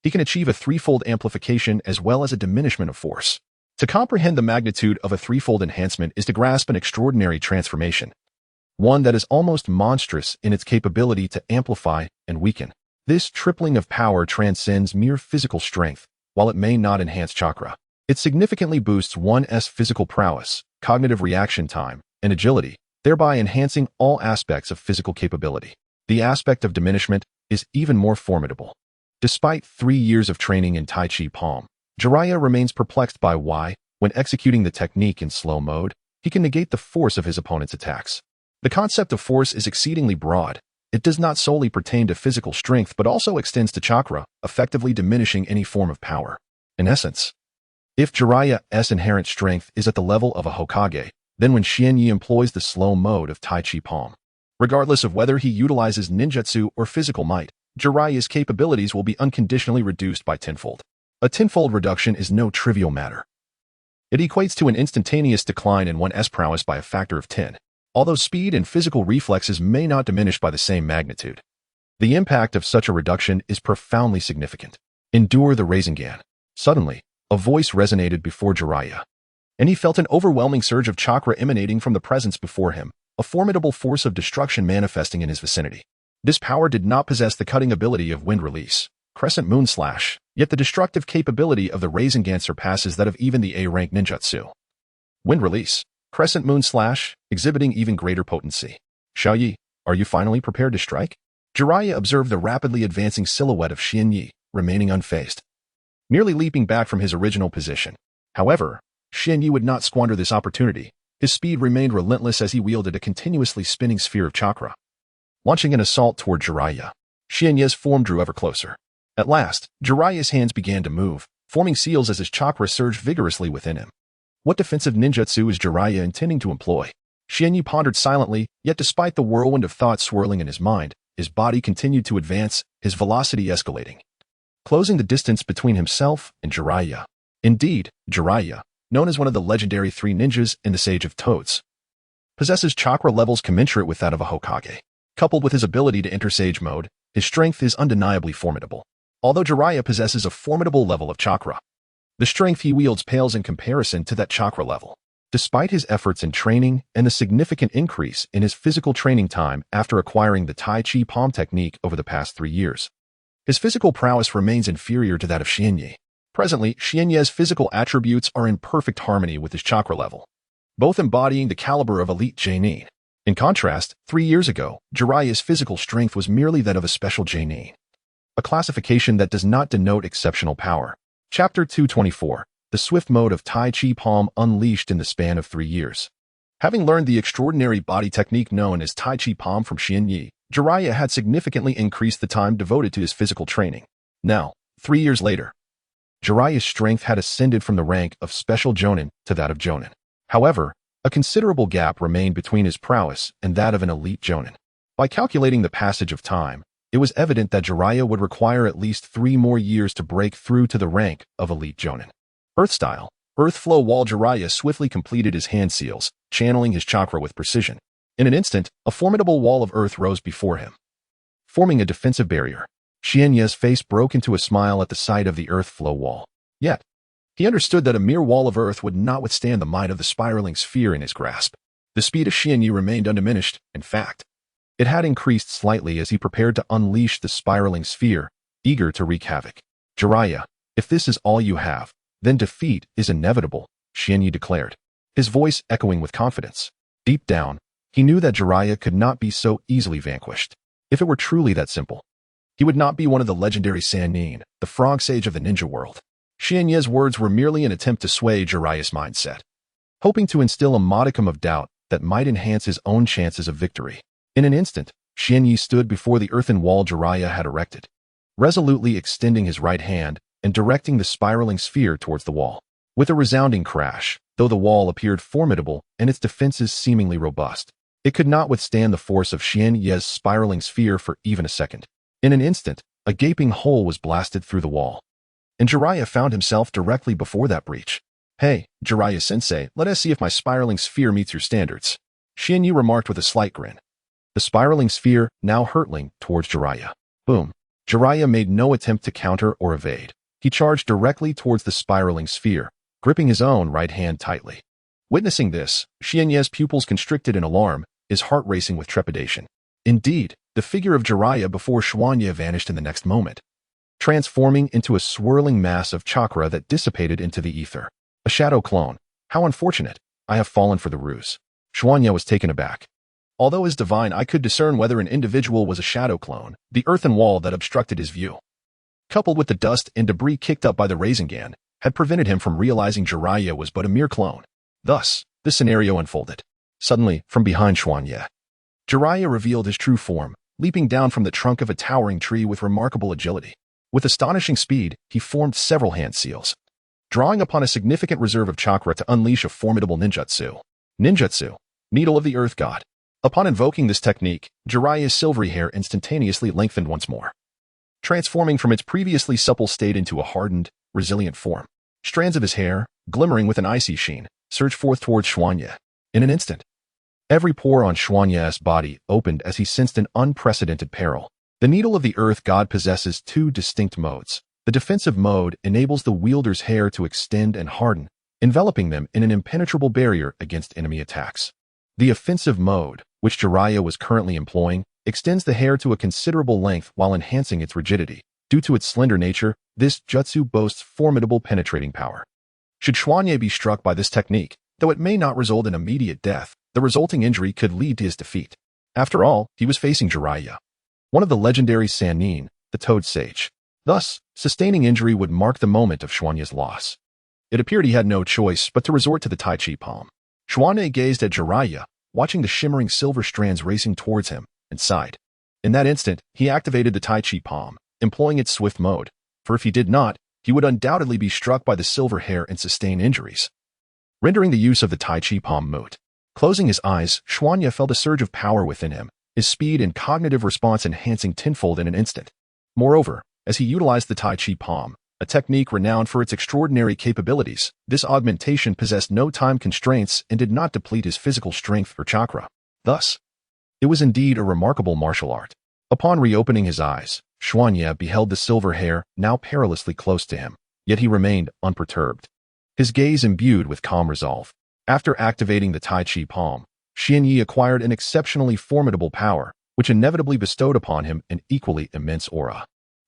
he can achieve a threefold amplification as well as a diminishment of force. To comprehend the magnitude of a threefold enhancement is to grasp an extraordinary transformation, one that is almost monstrous in its capability to amplify and weaken. This tripling of power transcends mere physical strength. While it may not enhance chakra, it significantly boosts one's physical prowess, cognitive reaction time, and agility, thereby enhancing all aspects of physical capability. The aspect of diminishment is even more formidable. Despite 3 years of training in Tai Chi Palm, Jiraiya remains perplexed by why, when executing the technique in slow mode, he can negate the force of his opponent's attacks. The concept of force is exceedingly broad. It does not solely pertain to physical strength but also extends to chakra, effectively diminishing any form of power. In essence, if Jiraiya's inherent strength is at the level of a Hokage, then when Xianyi employs the slow mode of Tai Chi Palm, regardless of whether he utilizes ninjutsu or physical might, Jiraiya's capabilities will be unconditionally reduced by tenfold. A tenfold reduction is no trivial matter. It equates to an instantaneous decline in one's prowess by a factor of 10. Although speed and physical reflexes may not diminish by the same magnitude, the impact of such a reduction is profoundly significant. Endure the Rasengan. Suddenly, a voice resonated before Jiraiya, and he felt an overwhelming surge of chakra emanating from the presence before him, a formidable force of destruction manifesting in his vicinity. This power did not possess the cutting ability of wind release, crescent moon slash, yet the destructive capability of the Rasengan surpasses that of even the A-rank ninjutsu. Wind release, crescent moon slash, exhibiting even greater potency. Xiaoyi, are you finally prepared to strike? Jiraiya observed the rapidly advancing silhouette of Xianyi, remaining unfazed, merely leaping back from his original position. However, Xianyi would not squander this opportunity. His speed remained relentless as he wielded a continuously spinning sphere of chakra. Launching an assault toward Jiraiya, Xianyi's form drew ever closer. At last, Jiraiya's hands began to move, forming seals as his chakra surged vigorously within him. What defensive ninjutsu is Jiraiya intending to employ? Xianyi pondered silently, yet despite the whirlwind of thought swirling in his mind, his body continued to advance, his velocity escalating, closing the distance between himself and Jiraiya. Indeed, Jiraiya, known as one of the legendary 3 ninjas in the Sage of Toads, possesses chakra levels commensurate with that of a Hokage. Coupled with his ability to enter Sage mode, his strength is undeniably formidable. Although Jiraiya possesses a formidable level of chakra, the strength he wields pales in comparison to that chakra level. Despite his efforts in training and the significant increase in his physical training time after acquiring the Tai Chi Palm technique over the past 3 years, his physical prowess remains inferior to that of Xianyi. Presently, Xianyi's physical attributes are in perfect harmony with his chakra level, both embodying the caliber of elite J-nin. In contrast, 3 years ago, Jiraiya's physical strength was merely that of a special J-nin, a classification that does not denote exceptional power. Chapter 224, The Swift Mode of Tai Chi Palm Unleashed in the Span of 3 Years. Having learned the extraordinary body technique known as Tai Chi Palm from Xianyi, Jiraiya had significantly increased the time devoted to his physical training. Now, 3 years later, Jiraiya's strength had ascended from the rank of Special Jonin to that of Jonin. However, a considerable gap remained between his prowess and that of an elite Jonin. By calculating the passage of time, it was evident that Jiraiya would require at least 3 more years to break through to the rank of elite Jonin. Earth style, Earth flow. While Jiraiya swiftly completed his hand seals, channeling his chakra with precision. In an instant, a formidable wall of earth rose before him, forming a defensive barrier. Xianyi's face broke into a smile at the sight of the earth flow wall. Yet, he understood that a mere wall of earth would not withstand the might of the spiraling sphere in his grasp. The speed of Xianyi remained undiminished. In fact, it had increased slightly as he prepared to unleash the spiraling sphere, eager to wreak havoc. Jiraiya, if this is all you have, then defeat is inevitable, Xianyi declared, his voice echoing with confidence. Deep down, he knew that Jiraiya could not be so easily vanquished. If it were truly that simple, he would not be one of the legendary Sannin, the frog sage of the ninja world. Xianyi's words were merely an attempt to sway Jiraiya's mindset, hoping to instill a modicum of doubt that might enhance his own chances of victory. In an instant, Xianyi stood before the earthen wall Jiraiya had erected, resolutely extending his right hand and directing the spiraling sphere towards the wall. With a resounding crash, though the wall appeared formidable and its defenses seemingly robust, It could not withstand the force of Xian Ye's spiraling sphere for even a second. In an instant, a gaping hole was blasted through the wall, and Jiraiya found himself directly before that breach. "Hey, Jiraiya-sensei, let us see if my spiraling sphere meets your standards," Xian Yi remarked with a slight grin. The spiraling sphere now hurtling towards Jiraiya. Boom. Jiraiya made no attempt to counter or evade. He charged directly towards the spiraling sphere, gripping his own right hand tightly. Witnessing this, Xian Ye's pupils constricted in alarm, his heart racing with trepidation. Indeed, the figure of Jiraiya before Xuanye vanished in the next moment, transforming into a swirling mass of chakra that dissipated into the ether. A shadow clone. How unfortunate. I have fallen for the ruse. Xuanye was taken aback. Although as divine I could discern whether an individual was a shadow clone, the earthen wall that obstructed his view, coupled with the dust and debris kicked up by the Rasengan, had prevented him from realizing Jiraiya was but a mere clone. Thus, the scenario unfolded. Suddenly, from behind Xuanye, Jiraiya revealed his true form, leaping down from the trunk of a towering tree with remarkable agility. With astonishing speed, he formed several hand seals, drawing upon a significant reserve of chakra to unleash a formidable ninjutsu. Ninjutsu, Needle of the Earth God. Upon invoking this technique, Jiraiya's silvery hair instantaneously lengthened once more, transforming from its previously supple state into a hardened, resilient form. Strands of his hair, glimmering with an icy sheen, surged forth towards Xuanye. In an instant, every pore on Xuanye's body opened as he sensed an unprecedented peril. The Needle of the Earth God possesses two distinct modes. The defensive mode enables the wielder's hair to extend and harden, enveloping them in an impenetrable barrier against enemy attacks. The offensive mode, which Jiraiya was currently employing, extends the hair to a considerable length while enhancing its rigidity. Due to its slender nature, this jutsu boasts formidable penetrating power. Should Xuanye be struck by this technique, though it may not result in immediate death, the resulting injury could lead to his defeat. After all, he was facing Jiraiya, one of the legendary Sannin, the Toad Sage. Thus, sustaining injury would mark the moment of Xuanye's loss. It appeared he had no choice but to resort to the Tai Chi palm. Xuanye gazed at Jiraiya, watching the shimmering silver strands racing towards him, and sighed. In that instant, he activated the Tai Chi palm, employing its swift mode, for if he did not, he would undoubtedly be struck by the silver hair and sustain injuries, rendering the use of the Tai Chi palm moot. Closing his eyes, Xuanye felt a surge of power within him, his speed and cognitive response enhancing tenfold in an instant. Moreover, as he utilized the Tai Chi palm, a technique renowned for its extraordinary capabilities, this augmentation possessed no time constraints and did not deplete his physical strength or chakra. Thus, it was indeed a remarkable martial art. Upon reopening his eyes, Xuanye beheld the silver hair now perilously close to him, yet he remained unperturbed, his gaze imbued with calm resolve. After activating the Tai Chi palm, Xian Yi acquired an exceptionally formidable power, which inevitably bestowed upon him an equally immense aura.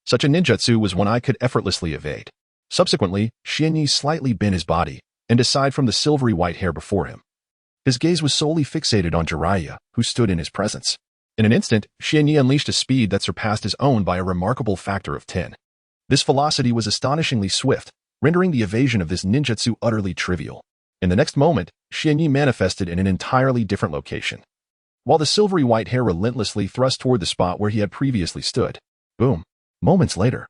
Such a ninjutsu was one I could effortlessly evade. Subsequently, Xian Yi slightly bent his body, and aside from the silvery white hair before him, his gaze was solely fixated on Jiraiya, who stood in his presence. In an instant, Xian Yi unleashed a speed that surpassed his own by a remarkable factor of 10. This velocity was astonishingly swift, rendering the evasion of this ninjutsu utterly trivial. In the next moment, Xian Yi manifested in an entirely different location, while the silvery white hair relentlessly thrust toward the spot where he had previously stood. Boom. Moments later,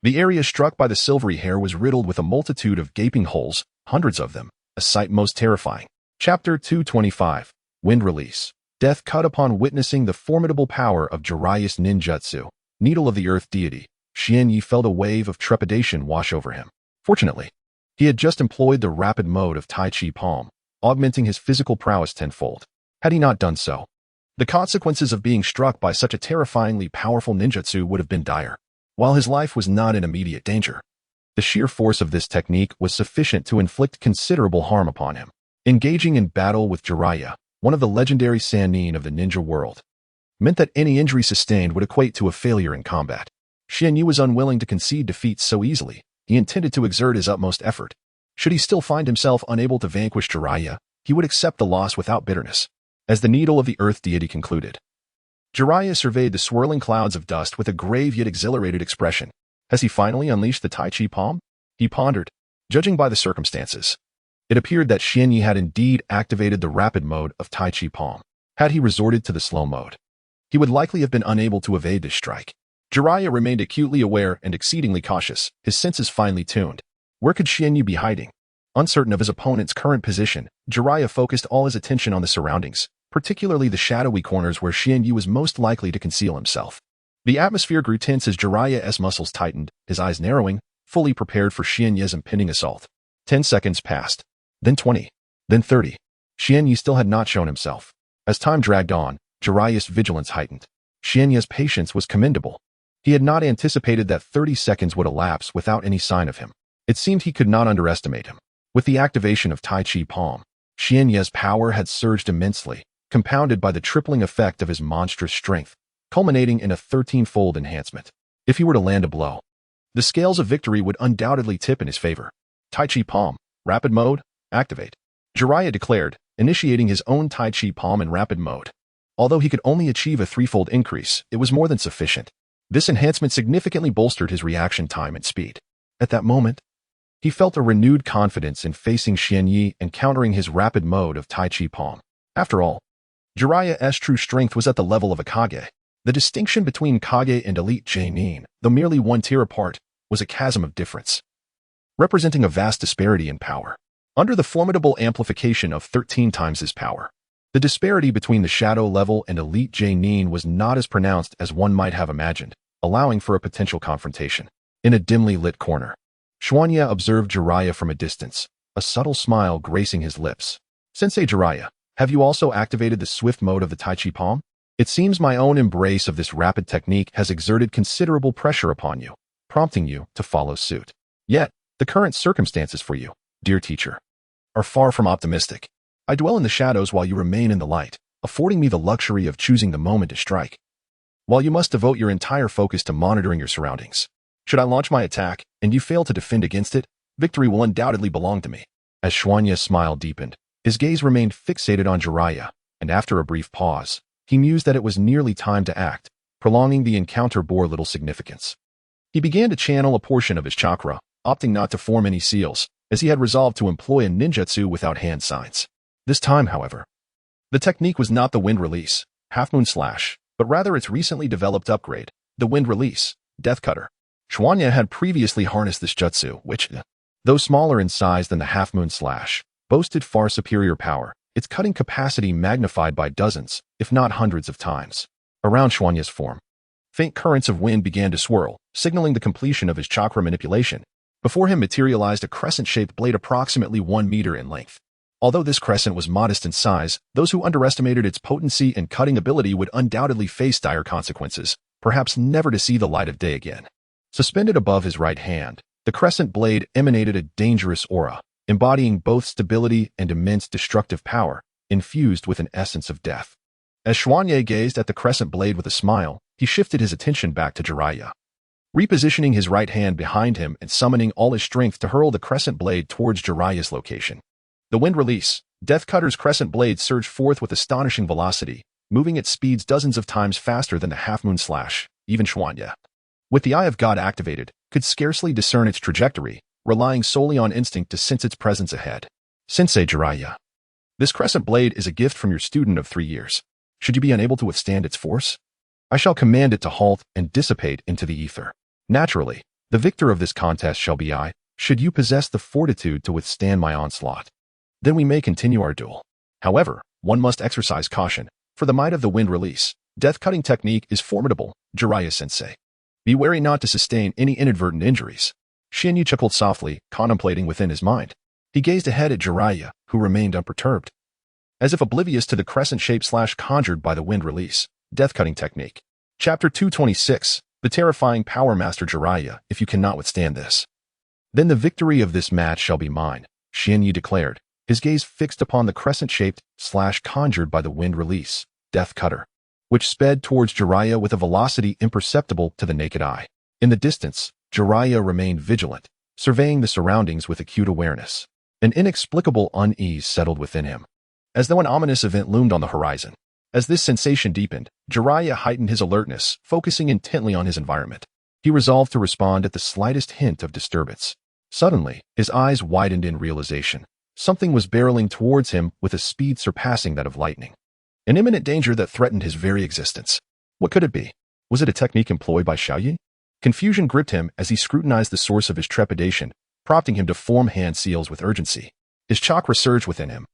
the area struck by the silvery hair was riddled with a multitude of gaping holes, hundreds of them, a sight most terrifying. Chapter 225. Wind Release. Death cut upon witnessing the formidable power of Jiraiya's ninjutsu, Needle of the Earth deity. Xian Yi felt a wave of trepidation wash over him. Fortunately, he had just employed the rapid mode of Tai Chi palm, augmenting his physical prowess tenfold. Had he not done so, the consequences of being struck by such a terrifyingly powerful ninjutsu would have been dire. While his life was not in immediate danger, the sheer force of this technique was sufficient to inflict considerable harm upon him. Engaging in battle with Jiraiya, one of the legendary Sannin of the ninja world, meant that any injury sustained would equate to a failure in combat. Xian Yi was unwilling to concede defeat so easily. He intended to exert his utmost effort. Should he still find himself unable to vanquish Jiraiya, he would accept the loss without bitterness. As the Needle of the Earth deity concluded, Jiraiya surveyed the swirling clouds of dust with a grave yet exhilarated expression. Has he finally unleashed the Tai Chi palm? He pondered. Judging by the circumstances, it appeared that Xian Yi had indeed activated the rapid mode of Tai Chi palm. Had he resorted to the slow mode, he would likely have been unable to evade this strike. Jiraiya remained acutely aware and exceedingly cautious, his senses finely tuned. Where could Xian Yi be hiding? Uncertain of his opponent's current position, Jiraiya focused all his attention on the surroundings. particularly the shadowy corners where Xianyu was most likely to conceal himself. The atmosphere grew tense as Jiraiya's muscles tightened, his eyes narrowing, fully prepared for Xianyu's impending assault. 10 seconds passed, then 20, then 30. Xianyu still had not shown himself. As time dragged on, Jiraiya's vigilance heightened. Xianyu's patience was commendable. He had not anticipated that 30 seconds would elapse without any sign of him. It seemed he could not underestimate him. With the activation of Tai Chi Palm, Xianyu's power had surged immensely, compounded by the tripling effect of his monstrous strength, culminating in a 13-fold enhancement. If he were to land a blow, the scales of victory would undoubtedly tip in his favor. Tai Chi Palm, rapid mode, activate. Jiraiya declared, initiating his own Tai Chi Palm in rapid mode. Although he could only achieve a 3-fold increase, it was more than sufficient. This enhancement significantly bolstered his reaction time and speed. At that moment, he felt a renewed confidence in facing Xianyu and countering his rapid mode of Tai Chi Palm. After all, Jiraiya's true strength was at the level of a Kage. The distinction between Kage and elite Genin, though merely one tier apart, was a chasm of difference, representing a vast disparity in power. Under the formidable amplification of 13 times his power, the disparity between the shadow level and elite Genin was not as pronounced as one might have imagined, allowing for a potential confrontation. In a dimly lit corner, Xuanya observed Jiraiya from a distance, a subtle smile gracing his lips. Sensei Jiraiya, have you also activated the swift mode of the Tai Chi Palm? It seems my own embrace of this rapid technique has exerted considerable pressure upon you, prompting you to follow suit. Yet, the current circumstances for you, dear teacher, are far from optimistic. I dwell in the shadows while you remain in the light, affording me the luxury of choosing the moment to strike, while you must devote your entire focus to monitoring your surroundings. Should I launch my attack, and you fail to defend against it, victory will undoubtedly belong to me. As Xuanya's smile deepened, his gaze remained fixated on Jiraiya, and after a brief pause, he mused that it was nearly time to act. Prolonging the encounter bore little significance. He began to channel a portion of his chakra, opting not to form any seals, as he had resolved to employ a ninjutsu without hand signs. This time, however, the technique was not the wind release, half-moon slash, but rather its recently developed upgrade, the wind release, death cutter. Xuanya had previously harnessed this jutsu, which, though smaller in size than the half-moon slash, boasted far superior power, its cutting capacity magnified by dozens, if not hundreds of times. Around Xuanya's form, faint currents of wind began to swirl, signaling the completion of his chakra manipulation. Before him materialized a crescent-shaped blade approximately 1 meter in length. Although this crescent was modest in size, those who underestimated its potency and cutting ability would undoubtedly face dire consequences, perhaps never to see the light of day again. Suspended above his right hand, the crescent blade emanated a dangerous aura, embodying both stability and immense destructive power, infused with an essence of death. As Xuanya gazed at the crescent blade with a smile, he shifted his attention back to Jiraiya. Repositioning his right hand behind him and summoning all his strength to hurl the crescent blade towards Jiraiya's location. The wind release, Death Cutter's crescent blade surged forth with astonishing velocity, moving at speeds dozens of times faster than the half-moon slash. Even Xuanya, with the Eye of God activated, could scarcely discern its trajectory, relying solely on instinct to sense its presence ahead. Sensei Jiraiya, this crescent blade is a gift from your student of 3 years. Should you be unable to withstand its force, I shall command it to halt and dissipate into the ether. Naturally, the victor of this contest shall be I, should you possess the fortitude to withstand my onslaught. Then we may continue our duel. However, one must exercise caution, for the might of the wind release, death-cutting technique is formidable, Jiraiya-sensei. Be wary not to sustain any inadvertent injuries. Xianyu chuckled softly, contemplating within his mind. He gazed ahead at Jiraiya, who remained unperturbed, as if oblivious to the crescent shape slash conjured by the wind release, death-cutting technique. Chapter 226, The Terrifying Power Master Jiraiya. If you cannot withstand this, then the victory of this match shall be mine, Xianyu declared, his gaze fixed upon the crescent-shaped slash conjured by the wind release, death cutter, which sped towards Jiraiya with a velocity imperceptible to the naked eye. In the distance, Jiraiya remained vigilant, surveying the surroundings with acute awareness. An inexplicable unease settled within him, as though an ominous event loomed on the horizon. As this sensation deepened, Jiraiya heightened his alertness, focusing intently on his environment. He resolved to respond at the slightest hint of disturbance. Suddenly, his eyes widened in realization. Something was barreling towards him with a speed surpassing that of lightning. An imminent danger that threatened his very existence. What could it be? Was it a technique employed by Xiaoyi? Confusion gripped him as he scrutinized the source of his trepidation, prompting him to form hand seals with urgency. His chakra surged within him,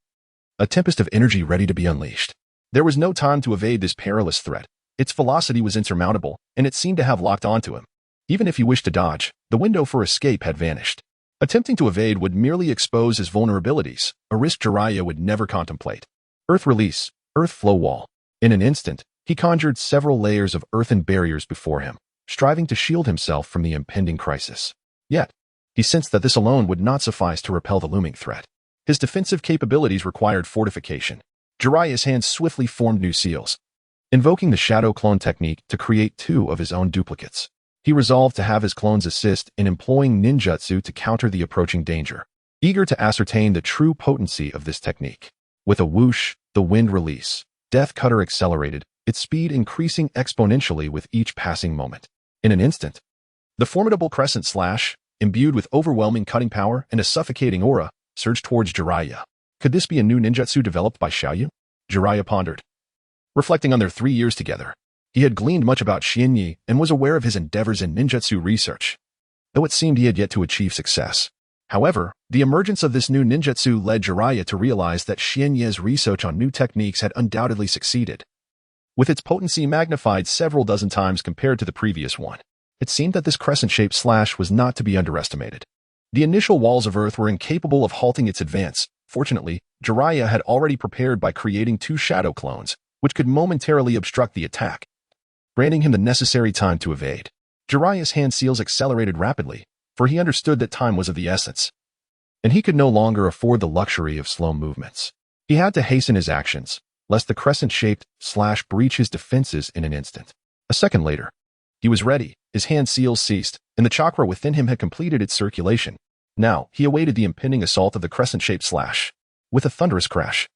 a tempest of energy ready to be unleashed. There was no time to evade this perilous threat. Its velocity was insurmountable, and it seemed to have locked onto him. Even if he wished to dodge, the window for escape had vanished. Attempting to evade would merely expose his vulnerabilities, a risk Jiraiya would never contemplate. Earth release, earth flow wall. In an instant, he conjured several layers of earthen barriers before him, striving to shield himself from the impending crisis. Yet, he sensed that this alone would not suffice to repel the looming threat. His defensive capabilities required fortification. Jiraiya's hands swiftly formed new seals, invoking the shadow clone technique to create 2 of his own duplicates. He resolved to have his clones assist in employing ninjutsu to counter the approaching danger, eager to ascertain the true potency of this technique. With a whoosh, the wind release, Death Cutter accelerated, its speed increasing exponentially with each passing moment. In an instant, the formidable crescent slash, imbued with overwhelming cutting power and a suffocating aura, surged towards Jiraiya. Could this be a new ninjutsu developed by Xiaoyu? Jiraiya pondered. Reflecting on their 3 years together, he had gleaned much about Xianyi and was aware of his endeavors in ninjutsu research, though it seemed he had yet to achieve success. However, the emergence of this new ninjutsu led Jiraiya to realize that Xianyi's research on new techniques had undoubtedly succeeded. With its potency magnified several dozen times compared to the previous one, it seemed that this crescent-shaped slash was not to be underestimated. The initial walls of earth were incapable of halting its advance. Fortunately, Jiraiya had already prepared by creating 2 shadow clones, which could momentarily obstruct the attack, granting him the necessary time to evade. Jiraiya's hand seals accelerated rapidly, for he understood that time was of the essence, and he could no longer afford the luxury of slow movements. He had to hasten his actions, lest the crescent-shaped slash breach his defenses in an instant. A second later, he was ready, his hand seals ceased, and the chakra within him had completed its circulation. Now, he awaited the impending assault of the crescent-shaped slash. With a thunderous crash,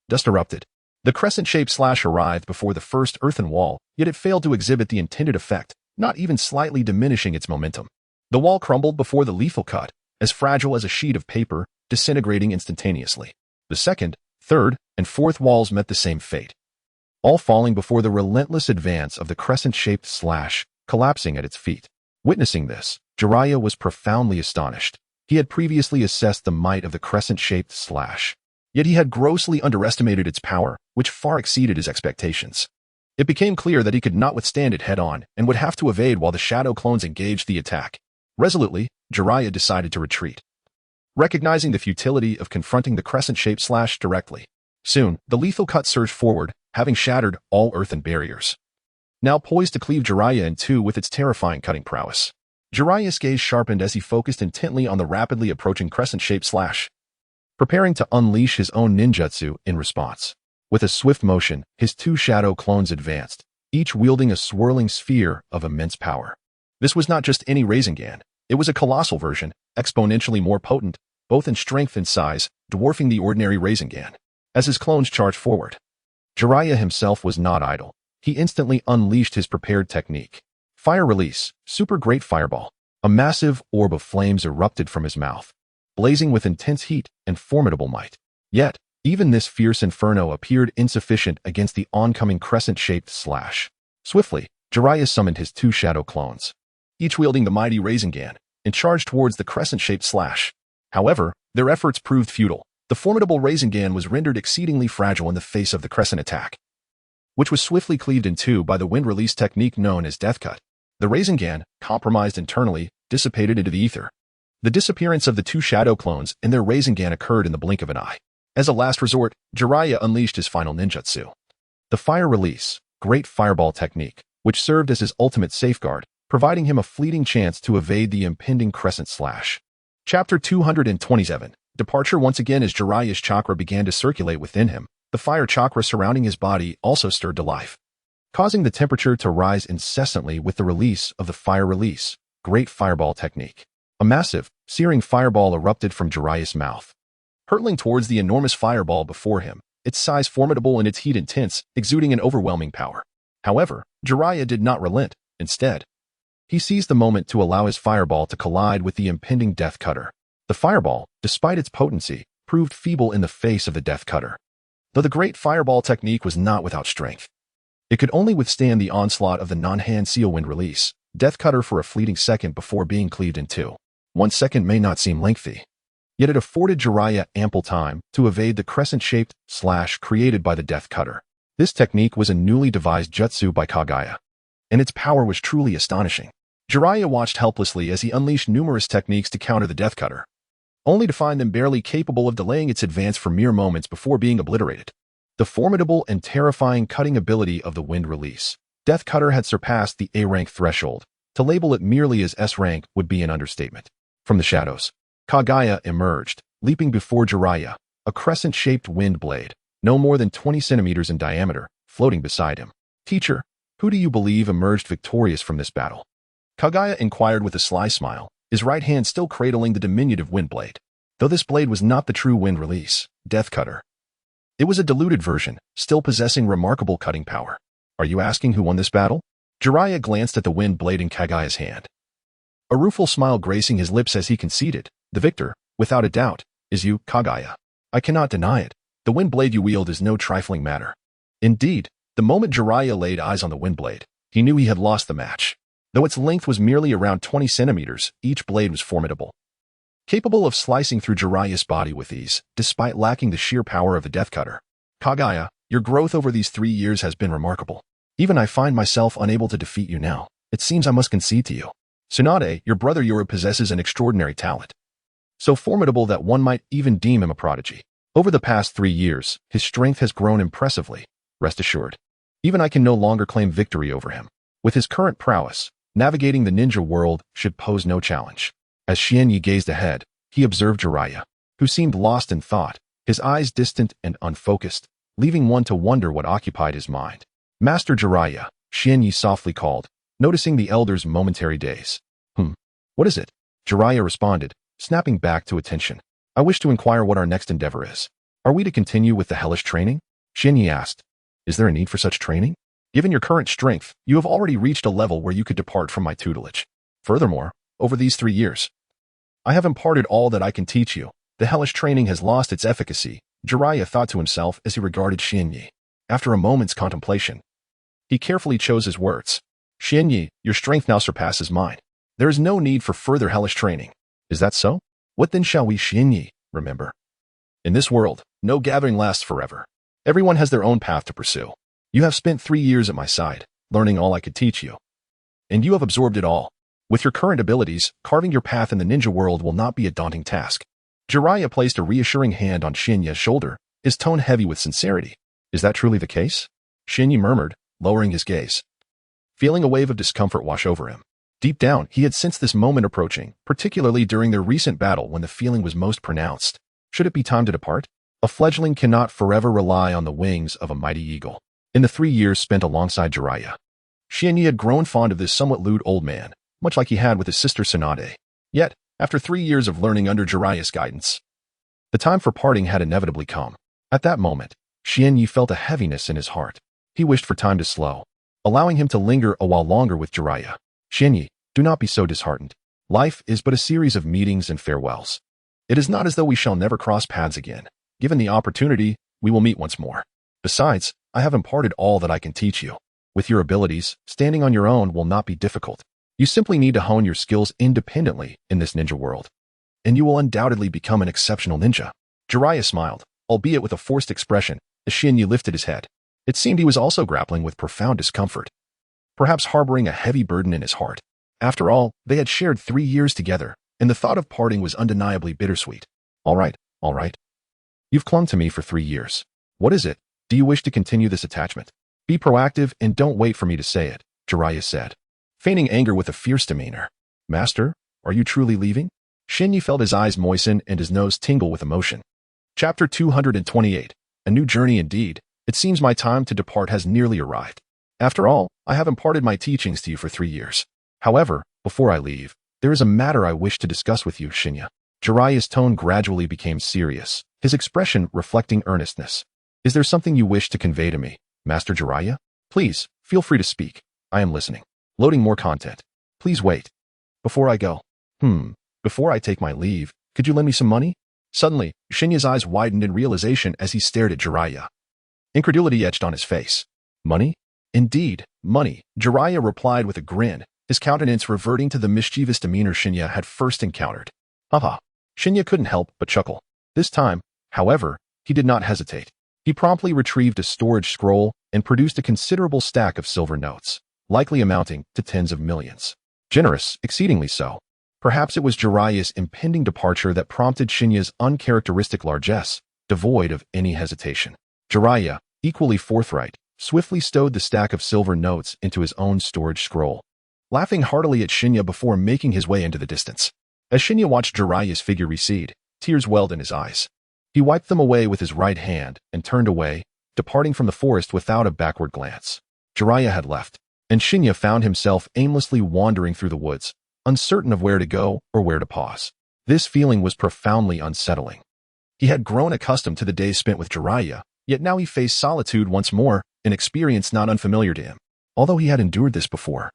dust erupted. The crescent-shaped slash arrived before the first earthen wall, yet it failed to exhibit the intended effect, not even slightly diminishing its momentum. The wall crumbled before the lethal cut, as fragile as a sheet of paper, disintegrating instantaneously. The second, third, and fourth walls met the same fate, all falling before the relentless advance of the crescent-shaped slash, collapsing at its feet. Witnessing this, Jiraiya was profoundly astonished. He had previously assessed the might of the crescent-shaped slash, yet he had grossly underestimated its power, which far exceeded his expectations. It became clear that he could not withstand it head-on and would have to evade while the shadow clones engaged the attack. Resolutely, Jiraiya decided to retreat, recognizing the futility of confronting the crescent-shaped slash directly. Soon, the lethal cut surged forward, having shattered all earthen barriers, now poised to cleave Jiraiya in 2 with its terrifying cutting prowess. Jiraiya's gaze sharpened as he focused intently on the rapidly approaching crescent-shaped slash, preparing to unleash his own ninjutsu in response. With a swift motion, his 2 shadow clones advanced, each wielding a swirling sphere of immense power. This was not just any Rasengan, it was a colossal version, exponentially more potent, both in strength and size, dwarfing the ordinary Rasengan. As his clones charged forward, Jiraiya himself was not idle. He instantly unleashed his prepared technique. Fire release, super great fireball. A massive orb of flames erupted from his mouth, blazing with intense heat and formidable might. Yet, even this fierce inferno appeared insufficient against the oncoming crescent-shaped slash. Swiftly, Jiraiya summoned his 2 shadow clones, each wielding the mighty Rasengan, and charged towards the crescent-shaped slash. However, their efforts proved futile. The formidable Rasengan was rendered exceedingly fragile in the face of the crescent attack, which was swiftly cleaved in 2 by the wind release technique known as Death Cut. The Rasengan, compromised internally, dissipated into the ether. The disappearance of the 2 shadow clones and their Rasengan occurred in the blink of an eye. As a last resort, Jiraiya unleashed his final ninjutsu, the fire release, great fireball technique, which served as his ultimate safeguard, providing him a fleeting chance to evade the impending crescent slash. Chapter 227. Departure. Once again, as Jiraiya's chakra began to circulate within him, the fire chakra surrounding his body also stirred to life, causing the temperature to rise incessantly with the release of the fire release, great fireball technique. A massive, searing fireball erupted from Jiraiya's mouth, hurtling towards the enormous fireball before him, its size formidable and its heat intense, exuding an overwhelming power. However, Jiraiya did not relent. Instead, he seized the moment to allow his fireball to collide with the impending Death Cutter. The fireball, despite its potency, proved feeble in the face of the Death Cutter. Though the great fireball technique was not without strength, it could only withstand the onslaught of the non-hand seal wind release, Death Cutter for a fleeting second before being cleaved in 2. 1 second may not seem lengthy, yet it afforded Jiraiya ample time to evade the crescent-shaped slash created by the Death Cutter. This technique was a newly devised jutsu by Kagaya, and its power was truly astonishing. Jiraiya watched helplessly as he unleashed numerous techniques to counter the Death Cutter, only to find them barely capable of delaying its advance for mere moments before being obliterated. The formidable and terrifying cutting ability of the Wind Release Death Cutter had surpassed the A-rank threshold. To label it merely as S-rank would be an understatement. From the shadows, Kagaya emerged, leaping before Jiraiya, a crescent-shaped wind blade, no more than 20 centimeters in diameter, floating beside him. "Teacher, who do you believe emerged victorious from this battle?" Kagaya inquired with a sly smile, his right hand still cradling the diminutive wind blade. Though this blade was not the true Wind Release Death Cutter, it was a diluted version, still possessing remarkable cutting power. "Are you asking who won this battle?" Jiraiya glanced at the wind blade in Kagaya's hand, a rueful smile gracing his lips as he conceded, "The victor, without a doubt, is you, Kagaya. I cannot deny it. The wind blade you wield is no trifling matter." Indeed, the moment Jiraiya laid eyes on the wind blade, he knew he had lost the match. Though its length was merely around 20 centimeters, each blade was formidable, capable of slicing through Jiraiya's body with ease, despite lacking the sheer power of the Death Cutter. "Kagaya, your growth over these 3 years has been remarkable. Even I find myself unable to defeat you now. It seems I must concede to you. Tsunade, your brother Yura possesses an extraordinary talent, so formidable that one might even deem him a prodigy. Over the past 3 years, his strength has grown impressively. Rest assured, even I can no longer claim victory over him. With his current prowess, navigating the ninja world should pose no challenge." As Xianyi gazed ahead, he observed Jiraiya, who seemed lost in thought, his eyes distant and unfocused, leaving one to wonder what occupied his mind. "Master Jiraiya," Xianyi softly called, noticing the elder's momentary daze. What is it?" Jiraiya responded, snapping back to attention. "I wish to inquire what our next endeavor is. Are we to continue with the hellish training?" Xianyi asked. "Is there a need for such training? Given your current strength, you have already reached a level where you could depart from my tutelage. Furthermore, over these 3 years, I have imparted all that I can teach you. The hellish training has lost its efficacy," Jiraiya thought to himself as he regarded Xianyi. After a moment's contemplation, he carefully chose his words. "Xianyi, your strength now surpasses mine. There is no need for further hellish training. Is that so? What then shall we, Xianyi, remember? In this world, no gathering lasts forever. Everyone has their own path to pursue. You have spent 3 years at my side, learning all I could teach you, and you have absorbed it all. With your current abilities, carving your path in the ninja world will not be a daunting task." Jiraiya placed a reassuring hand on Shinya's shoulder, his tone heavy with sincerity. "Is that truly the case?" Shinya murmured, lowering his gaze, feeling a wave of discomfort wash over him. Deep down, he had sensed this moment approaching, particularly during their recent battle when the feeling was most pronounced. Should it be time to depart? A fledgling cannot forever rely on the wings of a mighty eagle. In the 3 years spent alongside Jiraiya, Shinya had grown fond of this somewhat lewd old man, much like he had with his sister Tsunade. Yet, after 3 years of learning under Jiraiya's guidance, the time for parting had inevitably come. At that moment, Xianyi felt a heaviness in his heart. He wished for time to slow, allowing him to linger a while longer with Jiraiya. "Xianyi, do not be so disheartened. Life is but a series of meetings and farewells. It is not as though we shall never cross paths again. Given the opportunity, we will meet once more. Besides, I have imparted all that I can teach you. With your abilities, standing on your own will not be difficult. You simply need to hone your skills independently in this ninja world, and you will undoubtedly become an exceptional ninja." Jiraiya smiled, albeit with a forced expression, as Xianyi lifted his head. It seemed he was also grappling with profound discomfort, perhaps harboring a heavy burden in his heart. After all, they had shared 3 years together, and the thought of parting was undeniably bittersweet. All right. You've clung to me for 3 years. What is it? Do you wish to continue this attachment? Be proactive and don't wait for me to say it," Jiraiya said, feigning anger with a fierce demeanor. "Master, are you truly leaving?" Shinyi felt his eyes moisten and his nose tingle with emotion. Chapter 228. A new journey indeed. It seems my time to depart has nearly arrived. After all, I have imparted my teachings to you for 3 years. However, before I leave, there is a matter I wish to discuss with you, Shinya. Jiraiya's tone gradually became serious, his expression reflecting earnestness. "Is there something you wish to convey to me, Master Jiraiya? Please, feel free to speak. I am listening. Loading more content. Please wait. Before I go. Before I take my leave, could you lend me some money?" Suddenly, Shinya's eyes widened in realization as he stared at Jiraiya. Incredulity etched on his face. "Money? Indeed, money," Jiraiya replied with a grin, his countenance reverting to the mischievous demeanor Shinya had first encountered. Haha. Shinya couldn't help but chuckle. This time, however, he did not hesitate. He promptly retrieved a storage scroll and produced a considerable stack of silver notes, likely amounting to tens of millions. Generous, exceedingly so. Perhaps it was Jiraiya's impending departure that prompted Shinya's uncharacteristic largesse, devoid of any hesitation. Jiraiya, equally forthright, swiftly stowed the stack of silver notes into his own storage scroll, laughing heartily at Shinya before making his way into the distance. As Shinya watched Jiraiya's figure recede, tears welled in his eyes. He wiped them away with his right hand and turned away, departing from the forest without a backward glance. Jiraiya had left, and Shinya found himself aimlessly wandering through the woods, uncertain of where to go or where to pause. This feeling was profoundly unsettling. He had grown accustomed to the days spent with Jiraiya, yet now he faced solitude once more, an experience not unfamiliar to him. Although he had endured this before,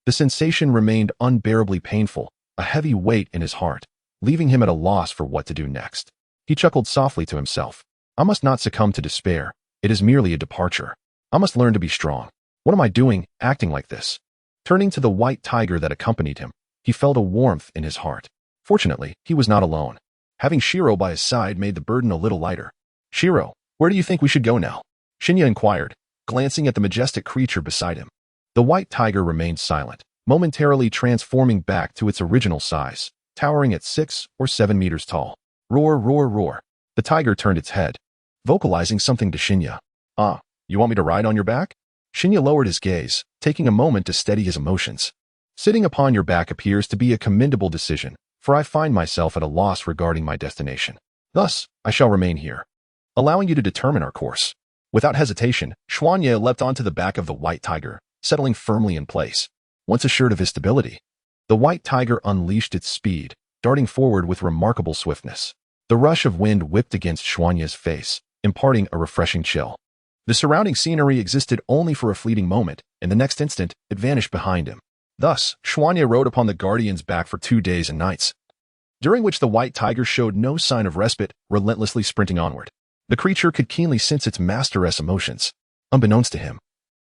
the sensation remained unbearably painful, a heavy weight in his heart, leaving him at a loss for what to do next. He chuckled softly to himself. I must not succumb to despair. It is merely a departure. I must learn to be strong. What am I doing, acting like this? Turning to the white tiger that accompanied him, he felt a warmth in his heart. Fortunately, he was not alone. Having Shiro by his side made the burden a little lighter. Shiro, where do you think we should go now? Shinya inquired, glancing at the majestic creature beside him. The white tiger remained silent, momentarily transforming back to its original size, towering at 6 or 7 meters tall. Roar, roar, roar. The tiger turned its head, vocalizing something to Shinya. Ah, you want me to ride on your back? Shinya lowered his gaze, taking a moment to steady his emotions. Sitting upon your back appears to be a commendable decision, for I find myself at a loss regarding my destination. Thus, I shall remain here, allowing you to determine our course. Without hesitation, Xuanye leapt onto the back of the white tiger, settling firmly in place. Once assured of his stability, the white tiger unleashed its speed, darting forward with remarkable swiftness. The rush of wind whipped against Xuanye's face, imparting a refreshing chill. The surrounding scenery existed only for a fleeting moment, and the next instant, it vanished behind him. Thus, Xuanye rode upon the guardian's back for 2 days and nights, during which the white tiger showed no sign of respite, relentlessly sprinting onward. The creature could keenly sense its master's emotions. Unbeknownst to him,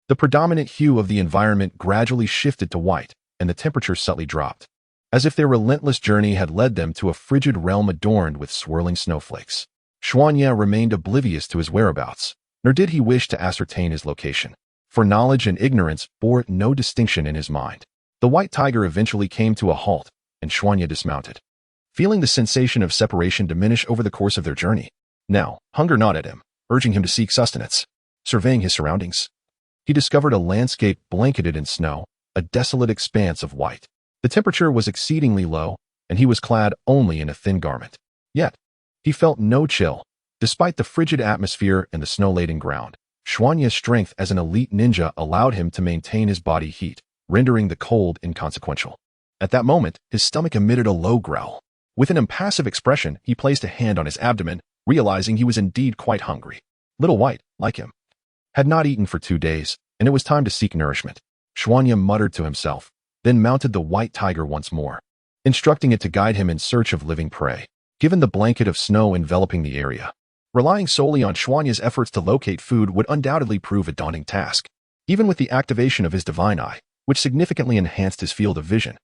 the predominant hue of the environment gradually shifted to white, and the temperature subtly dropped, as if their relentless journey had led them to a frigid realm adorned with swirling snowflakes. Xuanye remained oblivious to his whereabouts, nor did he wish to ascertain his location, for knowledge and ignorance bore no distinction in his mind. The white tiger eventually came to a halt, and Xuanye dismounted, feeling the sensation of separation diminish over the course of their journey. Now, hunger gnawed at him, urging him to seek sustenance. Surveying his surroundings, he discovered a landscape blanketed in snow, a desolate expanse of white. The temperature was exceedingly low, and he was clad only in a thin garment. Yet, he felt no chill, despite the frigid atmosphere and the snow-laden ground. Xuanye's strength as an elite ninja allowed him to maintain his body heat, rendering the cold inconsequential. At that moment, his stomach emitted a low growl. With an impassive expression, he placed a hand on his abdomen, realizing he was indeed quite hungry. Little White, like him, had not eaten for 2 days, and it was time to seek nourishment. Xuanye muttered to himself, then mounted the white tiger once more, instructing it to guide him in search of living prey. Given the blanket of snow enveloping the area, relying solely on Xuanye's efforts to locate food would undoubtedly prove a daunting task. Even with the activation of his divine eye, which significantly enhanced his field of vision,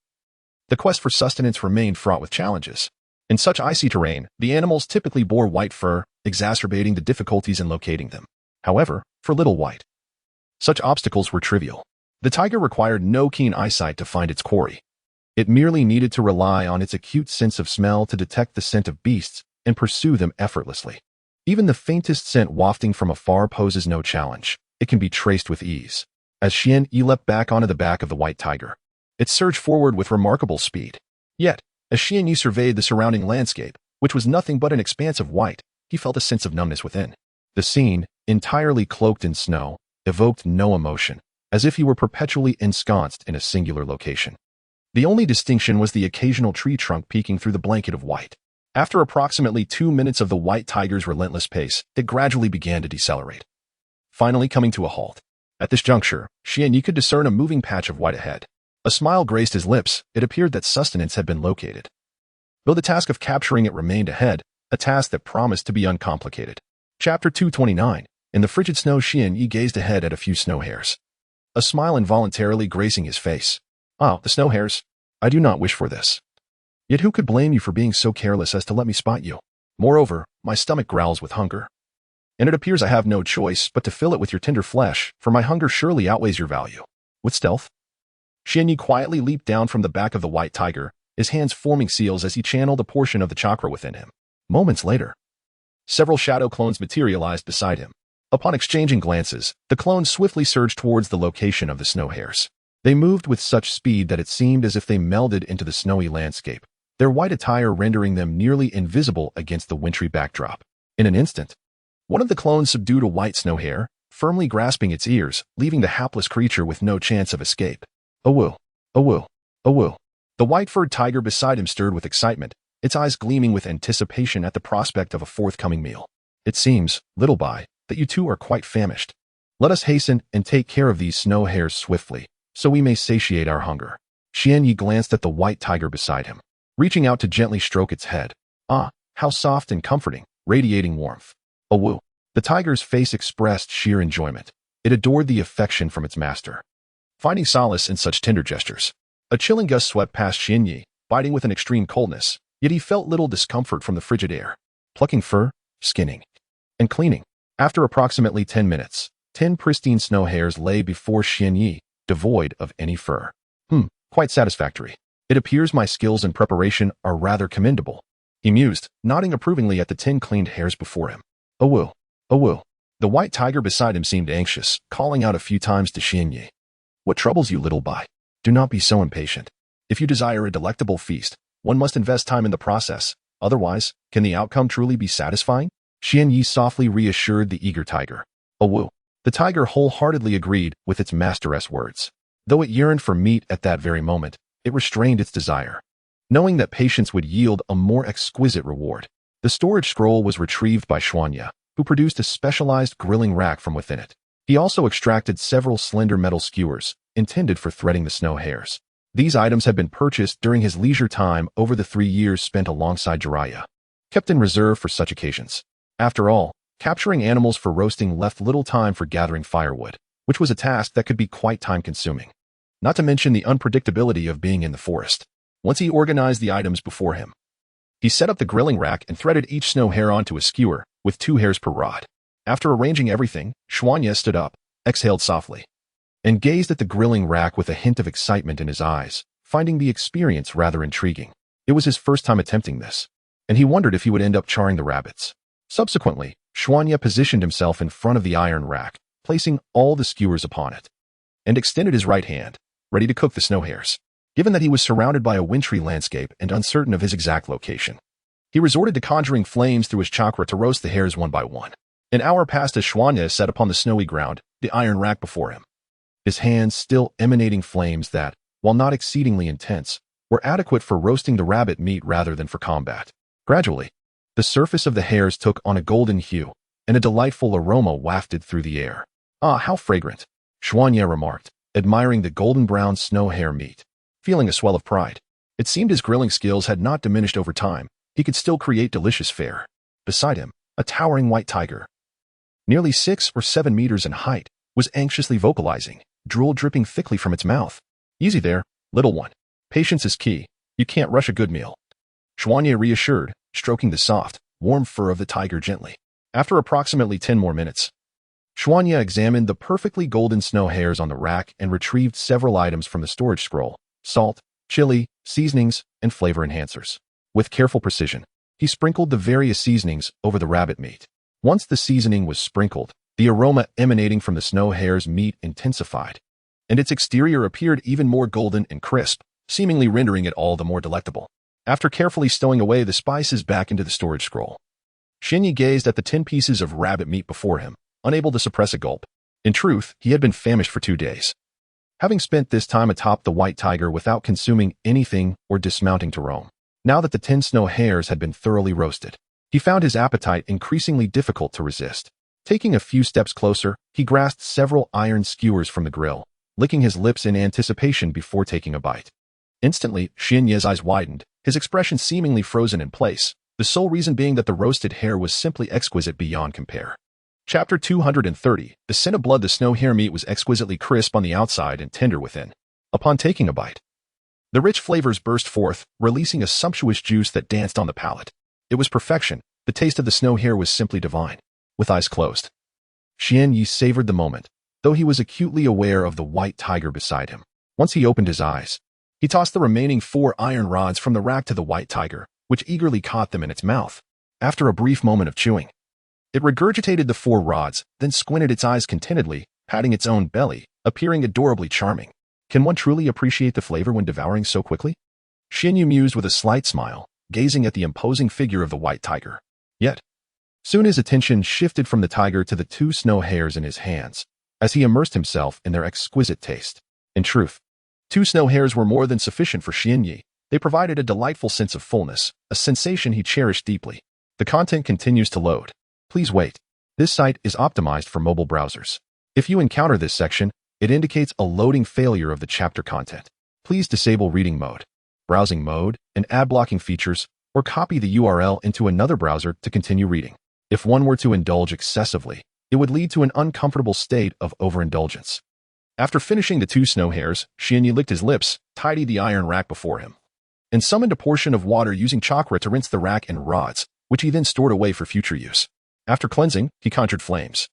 the quest for sustenance remained fraught with challenges. In such icy terrain, the animals typically bore white fur, exacerbating the difficulties in locating them. However, for Little White, such obstacles were trivial. The tiger required no keen eyesight to find its quarry. It merely needed to rely on its acute sense of smell to detect the scent of beasts and pursue them effortlessly. Even the faintest scent wafting from afar poses no challenge. It can be traced with ease. As Xian Yi leapt back onto the back of the white tiger, it surged forward with remarkable speed. Yet, as Xian Yi surveyed the surrounding landscape, which was nothing but an expanse of white, he felt a sense of numbness within. The scene, entirely cloaked in snow, evoked no emotion, as if he were perpetually ensconced in a singular location. The only distinction was the occasional tree trunk peeking through the blanket of white. After approximately 2 minutes of the white tiger's relentless pace, it gradually began to decelerate, finally coming to a halt. At this juncture, Xian Yi could discern a moving patch of white ahead. A smile graced his lips. It appeared that sustenance had been located, though the task of capturing it remained ahead, a task that promised to be uncomplicated. Chapter 229. In the frigid snow, Xian Yi gazed ahead at a few snow hairs, a smile involuntarily gracing his face. Ah, the snow hairs. I do not wish for this. Yet who could blame you for being so careless as to let me spot you? Moreover, my stomach growls with hunger. and it appears I have no choice but to fill it with your tender flesh, for my hunger surely outweighs your value. With stealth, Xianyi quietly leaped down from the back of the white tiger, his hands forming seals as he channeled a portion of the chakra within him. Moments later, several shadow clones materialized beside him. Upon exchanging glances, the clones swiftly surged towards the location of the snow hares. They moved with such speed that it seemed as if they melded into the snowy landscape, their white attire rendering them nearly invisible against the wintry backdrop. In an instant, one of the clones subdued a white snow hare, firmly grasping its ears, leaving the hapless creature with no chance of escape. Awoo! Awoo! Awoo! The white-furred tiger beside him stirred with excitement, its eyes gleaming with anticipation at the prospect of a forthcoming meal. It seems, little by, that you two are quite famished. Let us hasten and take care of these snow hares swiftly, so we may satiate our hunger. Xianyi glanced at the white tiger beside him, reaching out to gently stroke its head. Ah, how soft and comforting, radiating warmth. Awoo! The tiger's face expressed sheer enjoyment. It adored the affection from its master. Finding solace in such tender gestures, a chilling gust swept past Xianyi, biting with an extreme coldness, yet he felt little discomfort from the frigid air. Plucking fur, skinning, and cleaning. After approximately 10 minutes, 10 pristine snow hares lay before Xianyi, devoid of any fur. Quite satisfactory. It appears my skills and preparation are rather commendable. He mused, nodding approvingly at the 10 cleaned hares before him. Awoo! Awoo! The white tiger beside him seemed anxious, calling out a few times to Xianyi. What troubles you, little bai? Do not be so impatient. If you desire a delectable feast, one must invest time in the process. Otherwise, can the outcome truly be satisfying? Xianyi softly reassured the eager tiger. Awoo! The tiger wholeheartedly agreed with its masteress words. Though it yearned for meat at that very moment, it restrained its desire, knowing that patience would yield a more exquisite reward. The storage scroll was retrieved by Xuanya, who produced a specialized grilling rack from within it. He also extracted several slender metal skewers, intended for threading the snow hares. These items had been purchased during his leisure time over the 3 years spent alongside Jiraiya, kept in reserve for such occasions. After all, capturing animals for roasting left little time for gathering firewood, which was a task that could be quite time-consuming. Not to mention the unpredictability of being in the forest. Once he organized the items before him, he set up the grilling rack and threaded each snow hare onto a skewer, with 2 hairs per rod. After arranging everything, Xuanya stood up, exhaled softly, and gazed at the grilling rack with a hint of excitement in his eyes, finding the experience rather intriguing. It was his first time attempting this, and he wondered if he would end up charring the rabbits. Subsequently, Xuanya positioned himself in front of the iron rack, placing all the skewers upon it, and extended his right hand, ready to cook the snow hares. Given that he was surrounded by a wintry landscape and uncertain of his exact location, he resorted to conjuring flames through his chakra to roast the hares one by one. An hour passed as Xuanya sat upon the snowy ground, the iron rack before him, his hands still emanating flames that, while not exceedingly intense, were adequate for roasting the rabbit meat rather than for combat. Gradually, the surface of the hares took on a golden hue, and a delightful aroma wafted through the air. Ah, how fragrant, Xuanya remarked, admiring the golden-brown snow hare meat. Feeling a swell of pride, it seemed his grilling skills had not diminished over time. He could still create delicious fare. Beside him, a towering white tiger, nearly 6 or 7 meters in height, was anxiously vocalizing, drool dripping thickly from its mouth. Easy there, little one. Patience is key. You can't rush a good meal. Xuanya reassured, stroking the soft, warm fur of the tiger gently. After approximately 10 more minutes, Xuanya examined the perfectly golden snow hares on the rack and retrieved several items from the storage scroll: salt, chili, seasonings, and flavor enhancers. With careful precision, he sprinkled the various seasonings over the rabbit meat. Once the seasoning was sprinkled, the aroma emanating from the snow hare's meat intensified, and its exterior appeared even more golden and crisp, seemingly rendering it all the more delectable. After carefully stowing away the spices back into the storage scroll, Xianyi gazed at the 10 pieces of rabbit meat before him, unable to suppress a gulp. In truth, he had been famished for 2 days, having spent this time atop the white tiger without consuming anything or dismounting to roam. Now that the 10 snow hares had been thoroughly roasted, he found his appetite increasingly difficult to resist. Taking a few steps closer, he grasped several iron skewers from the grill, licking his lips in anticipation before taking a bite. Instantly, Xianyi's eyes widened, his expression seemingly frozen in place, the sole reason being that the roasted hare was simply exquisite beyond compare. Chapter 230. The scent of blood. The snow hare meat was exquisitely crisp on the outside and tender within. Upon taking a bite, the rich flavors burst forth, releasing a sumptuous juice that danced on the palate. It was perfection. The taste of the snow hare was simply divine. with eyes closed. Xian Yi savored the moment, though he was acutely aware of the white tiger beside him. Once he opened his eyes, he tossed the remaining 4 iron rods from the rack to the white tiger, which eagerly caught them in its mouth. After a brief moment of chewing, it regurgitated the 4 rods, then squinted its eyes contentedly, patting its own belly, appearing adorably charming. Can one truly appreciate the flavor when devouring so quickly? Xian Yu mused with a slight smile, gazing at the imposing figure of the white tiger. Yet, soon his attention shifted from the tiger to the 2 snow hares in his hands, as he immersed himself in their exquisite taste. In truth, 2 snow hares were more than sufficient for Xian Yi. They provided a delightful sense of fullness, a sensation he cherished deeply. The content continues to load. Please wait. This site is optimized for mobile browsers. If you encounter this section, it indicates a loading failure of the chapter content. Please disable reading mode, browsing mode, and ad blocking features, or copy the URL into another browser to continue reading. If one were to indulge excessively, it would lead to an uncomfortable state of overindulgence. After finishing the 2 snow hares, Xian Yi licked his lips, tidied the iron rack before him, and summoned a portion of water using chakra to rinse the rack and rods, which he then stored away for future use. After cleansing, he conjured flames,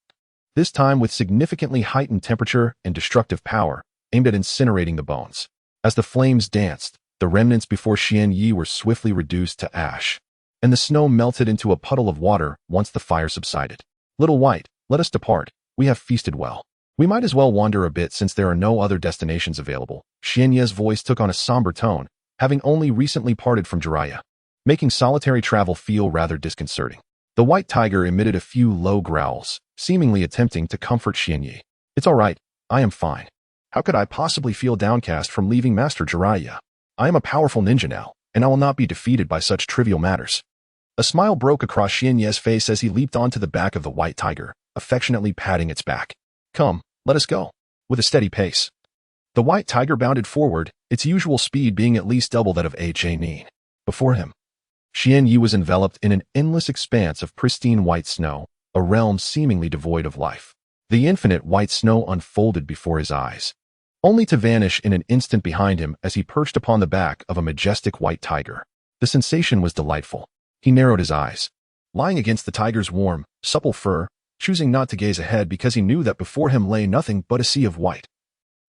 this time with significantly heightened temperature and destructive power, aimed at incinerating the bones. As the flames danced, the remnants before Xian Yi were swiftly reduced to ash, and the snow melted into a puddle of water once the fire subsided. Little White, let us depart. We have feasted well. We might as well wander a bit since there are no other destinations available. Xian Yi's voice took on a somber tone, having only recently parted from Jiraiya, making solitary travel feel rather disconcerting. The white tiger emitted a few low growls, seemingly attempting to comfort Xian Yi. It's all right. I am fine. How could I possibly feel downcast from leaving Master Jiraiya? I am a powerful ninja now, and I will not be defeated by such trivial matters. A smile broke across Xian Yi's face as he leaped onto the back of the white tiger, affectionately patting its back. Come, let us go. With a steady pace, the white tiger bounded forward, its usual speed being at least double that of Nin. Before him, Xian Yi was enveloped in an endless expanse of pristine white snow, a realm seemingly devoid of life. The infinite white snow unfolded before his eyes, only to vanish in an instant behind him as he perched upon the back of a majestic white tiger. The sensation was delightful. He narrowed his eyes, lying against the tiger's warm, supple fur, choosing not to gaze ahead because he knew that before him lay nothing but a sea of white,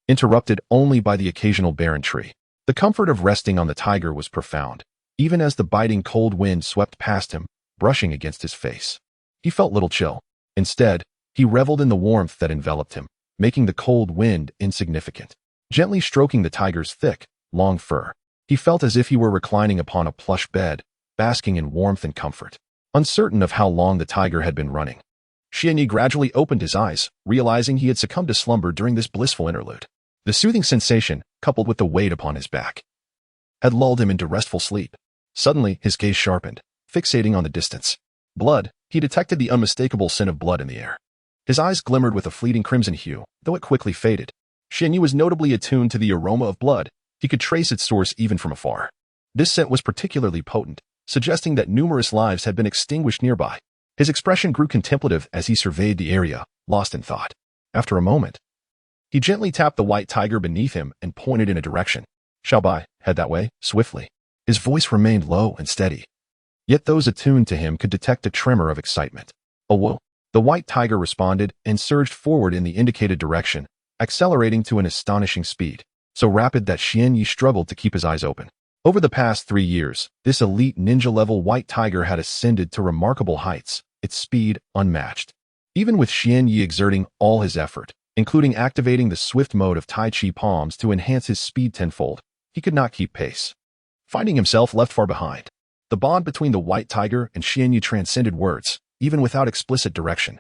interrupted only by the occasional barren tree. The comfort of resting on the tiger was profound, even as the biting cold wind swept past him, brushing against his face. He felt little chill. Instead, he reveled in the warmth that enveloped him, making the cold wind insignificant. Gently stroking the tiger's thick, long fur, he felt as if he were reclining upon a plush bed, basking in warmth and comfort. Uncertain of how long the tiger had been running, Xian Yi gradually opened his eyes, realizing he had succumbed to slumber during this blissful interlude. The soothing sensation, coupled with the weight upon his back, had lulled him into restful sleep. Suddenly, his gaze sharpened, fixating on the distance. Blood, he detected the unmistakable scent of blood in the air. His eyes glimmered with a fleeting crimson hue, though it quickly faded. Xian Yi was notably attuned to the aroma of blood. He could trace its source even from afar. This scent was particularly potent, suggesting that numerous lives had been extinguished nearby. His expression grew contemplative as he surveyed the area, lost in thought. After a moment, he gently tapped the white tiger beneath him and pointed in a direction. Xiaobai, head that way, swiftly. His voice remained low and steady, yet those attuned to him could detect a tremor of excitement. Oh, whoa. The white tiger responded and surged forward in the indicated direction, accelerating to an astonishing speed, so rapid that Xian Yi struggled to keep his eyes open. Over the past 3 years, this elite ninja-level white tiger had ascended to remarkable heights, its speed unmatched. Even with Xian Yi exerting all his effort, including activating the swift mode of Tai Chi palms to enhance his speed tenfold, he could not keep pace, finding himself left far behind. The bond between the white tiger and Xian Yi transcended words, even without explicit direction.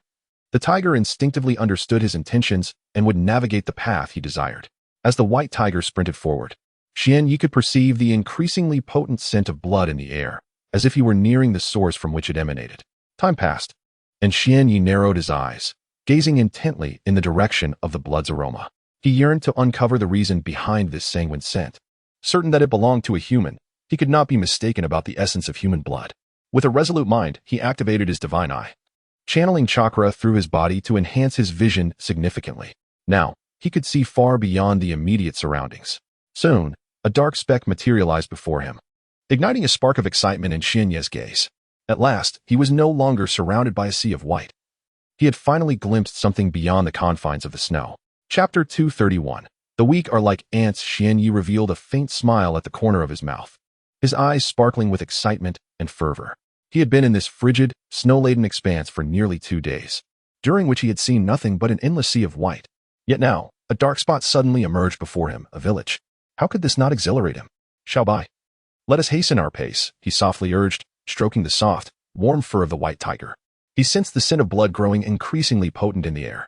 The tiger instinctively understood his intentions and would navigate the path he desired. As the white tiger sprinted forward, Xian Yi could perceive the increasingly potent scent of blood in the air, as if he were nearing the source from which it emanated. Time passed, and Xian Yi narrowed his eyes, gazing intently in the direction of the blood's aroma. He yearned to uncover the reason behind this sanguine scent. Certain that it belonged to a human, he could not be mistaken about the essence of human blood. With a resolute mind, he activated his divine eye, channeling chakra through his body to enhance his vision significantly. Now, he could see far beyond the immediate surroundings. Soon, a dark speck materialized before him, igniting a spark of excitement in Xian Yi's gaze. At last, he was no longer surrounded by a sea of white. He had finally glimpsed something beyond the confines of the snow. Chapter 231. The weak are like ants. Xianyi revealed a faint smile at the corner of his mouth, his eyes sparkling with excitement and fervor. He had been in this frigid, snow-laden expanse for nearly 2 days, during which he had seen nothing but an endless sea of white. Yet now, a dark spot suddenly emerged before him, a village. How could this not exhilarate him? Xiaobai, let us hasten our pace, he softly urged, stroking the soft, warm fur of the white tiger. He sensed the scent of blood growing increasingly potent in the air,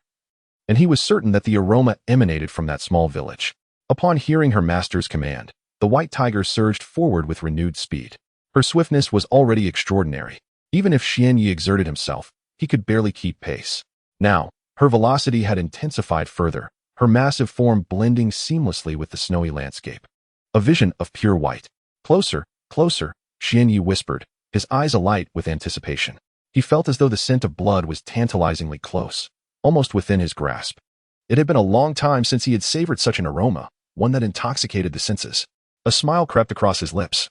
and he was certain that the aroma emanated from that small village. Upon hearing her master's command, the white tiger surged forward with renewed speed. Her swiftness was already extraordinary. Even if Xianyi exerted himself, he could barely keep pace. Now, her velocity had intensified further, her massive form blending seamlessly with the snowy landscape. A vision of pure white. Closer, closer, Xianyi whispered, his eyes alight with anticipation. He felt as though the scent of blood was tantalizingly close, almost within his grasp. It had been a long time since he had savored such an aroma, one that intoxicated the senses. A smile crept across his lips,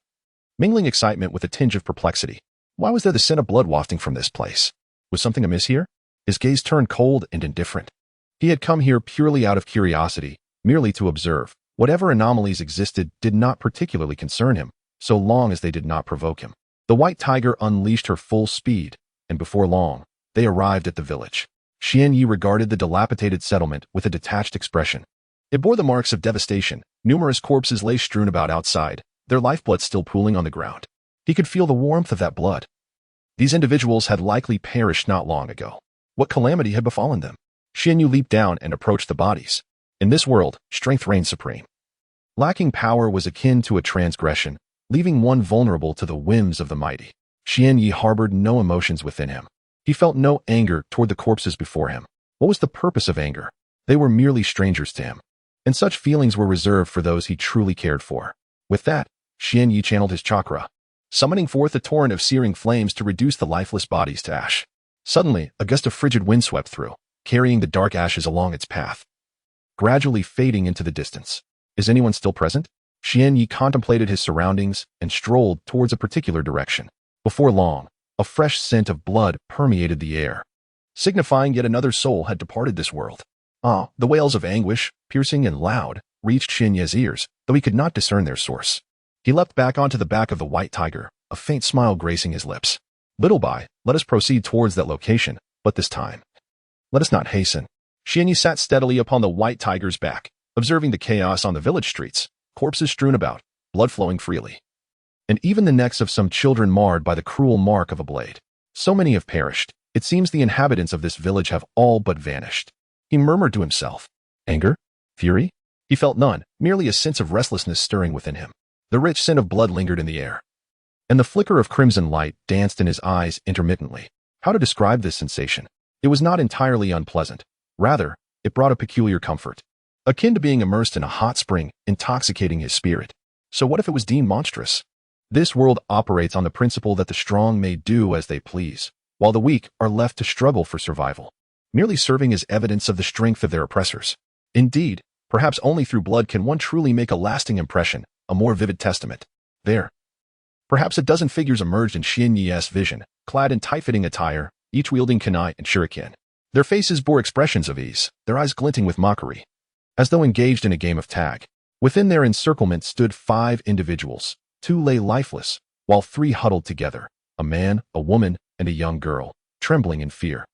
mingling excitement with a tinge of perplexity. Why was there the scent of blood wafting from this place? Was something amiss here? His gaze turned cold and indifferent. He had come here purely out of curiosity, merely to observe. Whatever anomalies existed did not particularly concern him, so long as they did not provoke him. The white tiger unleashed her full speed, and before long, they arrived at the village. Xianyi regarded the dilapidated settlement with a detached expression. It bore the marks of devastation. Numerous corpses lay strewn about outside, their lifeblood still pooling on the ground. He could feel the warmth of that blood. These individuals had likely perished not long ago. What calamity had befallen them? Xianyi leaped down and approached the bodies. In this world, strength reigned supreme. Lacking power was akin to a transgression, leaving one vulnerable to the whims of the mighty. Xianyi harbored no emotions within him. He felt no anger toward the corpses before him. What was the purpose of anger? They were merely strangers to him, and such feelings were reserved for those he truly cared for. With that, Xianyi channeled his chakra, summoning forth a torrent of searing flames to reduce the lifeless bodies to ash. Suddenly, a gust of frigid wind swept through, carrying the dark ashes along its path, gradually fading into the distance. Is anyone still present? Xianyi contemplated his surroundings and strolled towards a particular direction. Before long, a fresh scent of blood permeated the air, signifying yet another soul had departed this world. The wails of anguish, piercing and loud, reached Xianyi's ears, though he could not discern their source. He leapt back onto the back of the white tiger, a faint smile gracing his lips. Little by, let us proceed towards that location, but this time, let us not hasten. Xianyi sat steadily upon the white tiger's back, observing the chaos on the village streets, corpses strewn about, blood flowing freely, and even the necks of some children marred by the cruel mark of a blade. So many have perished. It seems the inhabitants of this village have all but vanished. He murmured to himself. Anger? Fury? He felt none, merely a sense of restlessness stirring within him. The rich scent of blood lingered in the air, and the flicker of crimson light danced in his eyes intermittently. How to describe this sensation? It was not entirely unpleasant. Rather, it brought a peculiar comfort, akin to being immersed in a hot spring, intoxicating his spirit. So what if it was deemed monstrous? This world operates on the principle that the strong may do as they please, while the weak are left to struggle for survival, merely serving as evidence of the strength of their oppressors. Indeed, perhaps only through blood can one truly make a lasting impression, a more vivid testament. There. Perhaps a dozen figures emerged in Xianyi's vision, clad in tight-fitting attire, each wielding kunai and shuriken. Their faces bore expressions of ease, their eyes glinting with mockery, as though engaged in a game of tag. Within their encirclement stood 5 individuals. 2 lay lifeless, while 3 huddled together, a man, a woman, and a young girl, trembling in fear.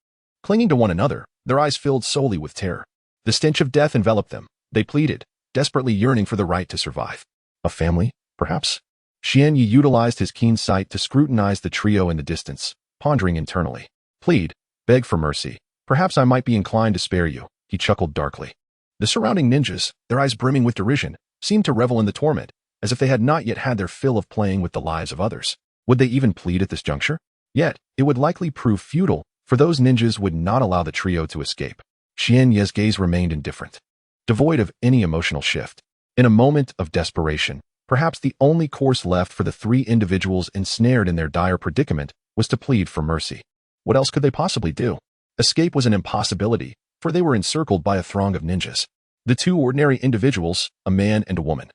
Clinging to one another, their eyes filled solely with terror. The stench of death enveloped them. They pleaded, desperately yearning for the right to survive. A family, perhaps? Xianyi utilized his keen sight to scrutinize the trio in the distance, pondering internally. Plead, beg for mercy. Perhaps I might be inclined to spare you, he chuckled darkly. The surrounding ninjas, their eyes brimming with derision, seemed to revel in the torment, as if they had not yet had their fill of playing with the lives of others. Would they even plead at this juncture? Yet, it would likely prove futile, for those ninjas would not allow the trio to escape. Xianyi's gaze remained indifferent, devoid of any emotional shift. In a moment of desperation, perhaps the only course left for the 3 individuals ensnared in their dire predicament was to plead for mercy. What else could they possibly do? Escape was an impossibility, for they were encircled by a throng of ninjas. The 2 ordinary individuals, a man and a woman,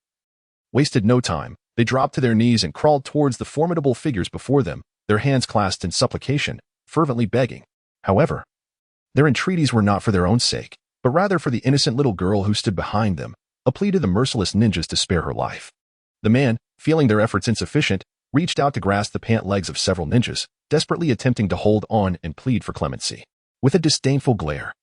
wasted no time. They dropped to their knees and crawled towards the formidable figures before them, their hands clasped in supplication, fervently begging. However, Their entreaties were not for their own sake, but rather for the innocent little girl who stood behind them, a plea to the merciless ninjas to spare her life. The man, feeling their efforts insufficient, reached out to grasp the pant legs of several ninjas, desperately attempting to hold on and plead for clemency. With a disdainful glare,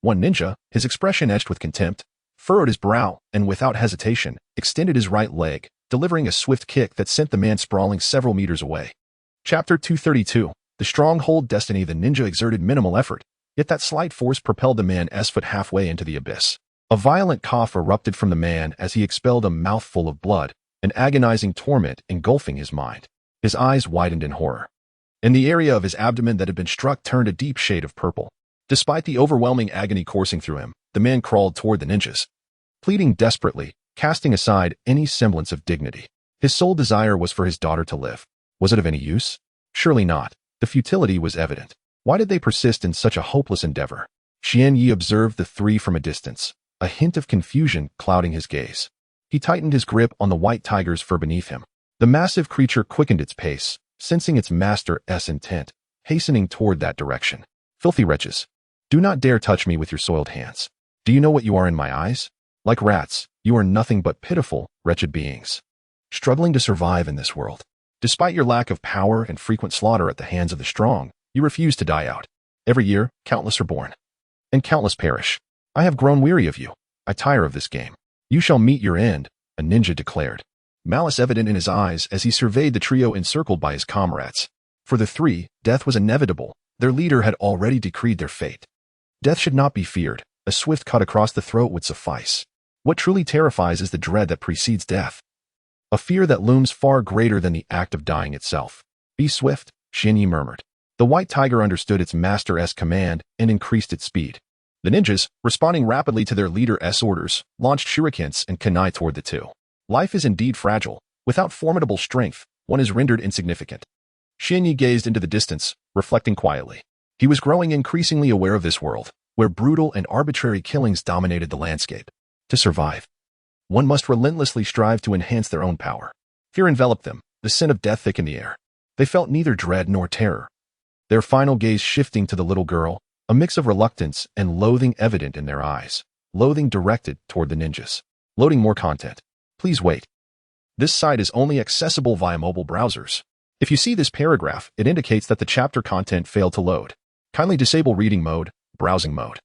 one ninja, his expression etched with contempt, furrowed his brow and without hesitation, extended his right leg, delivering a swift kick that sent the man sprawling several meters away. Chapter 232. The Stronghold Destiny. The ninja exerted minimal effort, yet that slight force propelled the man's foot halfway into the abyss. A violent cough erupted from the man as he expelled a mouthful of blood, an agonizing torment engulfing his mind. His eyes widened in horror, and the area of his abdomen that had been struck turned a deep shade of purple. Despite the overwhelming agony coursing through him, the man crawled toward the ninjas, pleading desperately, casting aside any semblance of dignity. His sole desire was for his daughter to live. Was it of any use? Surely not. The futility was evident. Why did they persist in such a hopeless endeavor? Xian Yi observed the three from a distance, a hint of confusion clouding his gaze. He tightened his grip on the white tiger's fur beneath him. The massive creature quickened its pace, sensing its master's intent, hastening toward that direction. Filthy wretches! Do not dare touch me with your soiled hands. Do you know what you are in my eyes? Like rats, you are nothing but pitiful, wretched beings, struggling to survive in this world. Despite your lack of power and frequent slaughter at the hands of the strong, you refuse to die out. Every year, countless are born, and countless perish. I have grown weary of you. I tire of this game. You shall meet your end, a ninja declared, malice evident in his eyes as he surveyed the trio encircled by his comrades. For the three, death was inevitable. Their leader had already decreed their fate. Death should not be feared. A swift cut across the throat would suffice. What truly terrifies is the dread that precedes death, a fear that looms far greater than the act of dying itself. Be swift, Xian Yi murmured. The white tiger understood its master's command and increased its speed. The ninjas, responding rapidly to their leader's orders, launched shurikens and kunai toward the two. Life is indeed fragile. Without formidable strength, one is rendered insignificant. Xian Yi gazed into the distance, reflecting quietly. He was growing increasingly aware of this world, where brutal and arbitrary killings dominated the landscape. To survive, one must relentlessly strive to enhance their own power. Fear enveloped them, the scent of death thick in the air. They felt neither dread nor terror, their final gaze shifting to the little girl, a mix of reluctance and loathing evident in their eyes. Loathing directed toward the ninjas. Loading more content. Please wait. This site is only accessible via mobile browsers. If you see this paragraph, it indicates that the chapter content failed to load. Kindly disable reading mode, browsing mode,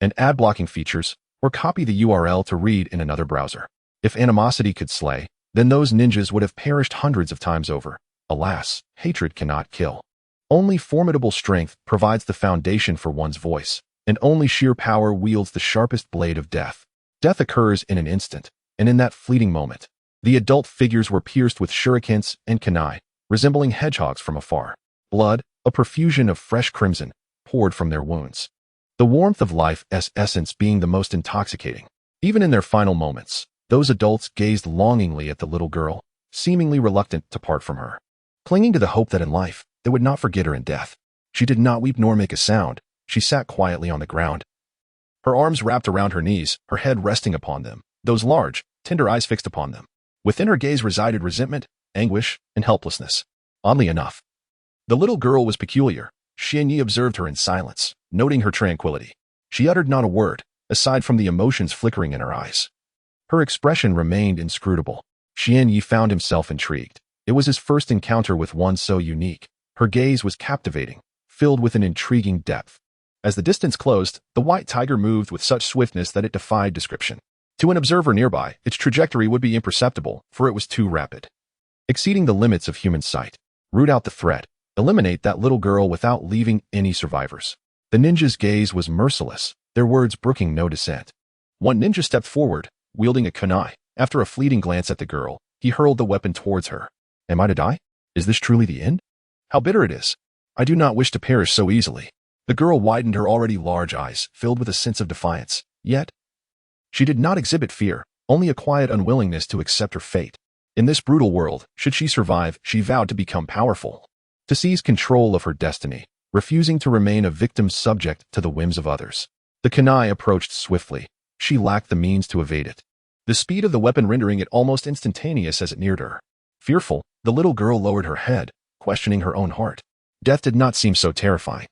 and ad blocking features, or copy the URL to read in another browser. If animosity could slay, then those ninjas would have perished hundreds of times over. Alas, hatred cannot kill. Only formidable strength provides the foundation for one's voice, and only sheer power wields the sharpest blade of death. Death occurs in an instant, and in that fleeting moment, the adult figures were pierced with shurikens and kunai, resembling hedgehogs from afar. Blood, a profusion of fresh crimson, poured from their wounds. The warmth of life's essence being the most intoxicating. Even in their final moments, those adults gazed longingly at the little girl, seemingly reluctant to part from her, clinging to the hope that in life, they would not forget her in death. She did not weep nor make a sound. She sat quietly on the ground, her arms wrapped around her knees, her head resting upon them, those large, tender eyes fixed upon them. Within her gaze resided resentment, anguish, and helplessness. Oddly enough, the little girl was peculiar. Xian Yi observed her in silence, noting her tranquility. She uttered not a word, aside from the emotions flickering in her eyes. Her expression remained inscrutable. Xian Yi found himself intrigued. It was his first encounter with one so unique. Her gaze was captivating, filled with an intriguing depth. As the distance closed, the white tiger moved with such swiftness that it defied description. To an observer nearby, its trajectory would be imperceptible, for it was too rapid, exceeding the limits of human sight. Root out the threat. Eliminate that little girl without leaving any survivors. The ninja's gaze was merciless, their words brooking no dissent. One ninja stepped forward, wielding a kunai. After a fleeting glance at the girl, he hurled the weapon towards her. Am I to die? Is this truly the end? How bitter it is. I do not wish to perish so easily. The girl widened her already large eyes, filled with a sense of defiance. Yet, she did not exhibit fear, only a quiet unwillingness to accept her fate. In this brutal world, should she survive, she vowed to become powerful, to seize control of her destiny, refusing to remain a victim subject to the whims of others. The kunai approached swiftly. She lacked the means to evade it, the speed of the weapon rendering it almost instantaneous as it neared her. Fearful, the little girl lowered her head, questioning her own heart. Death did not seem so terrifying.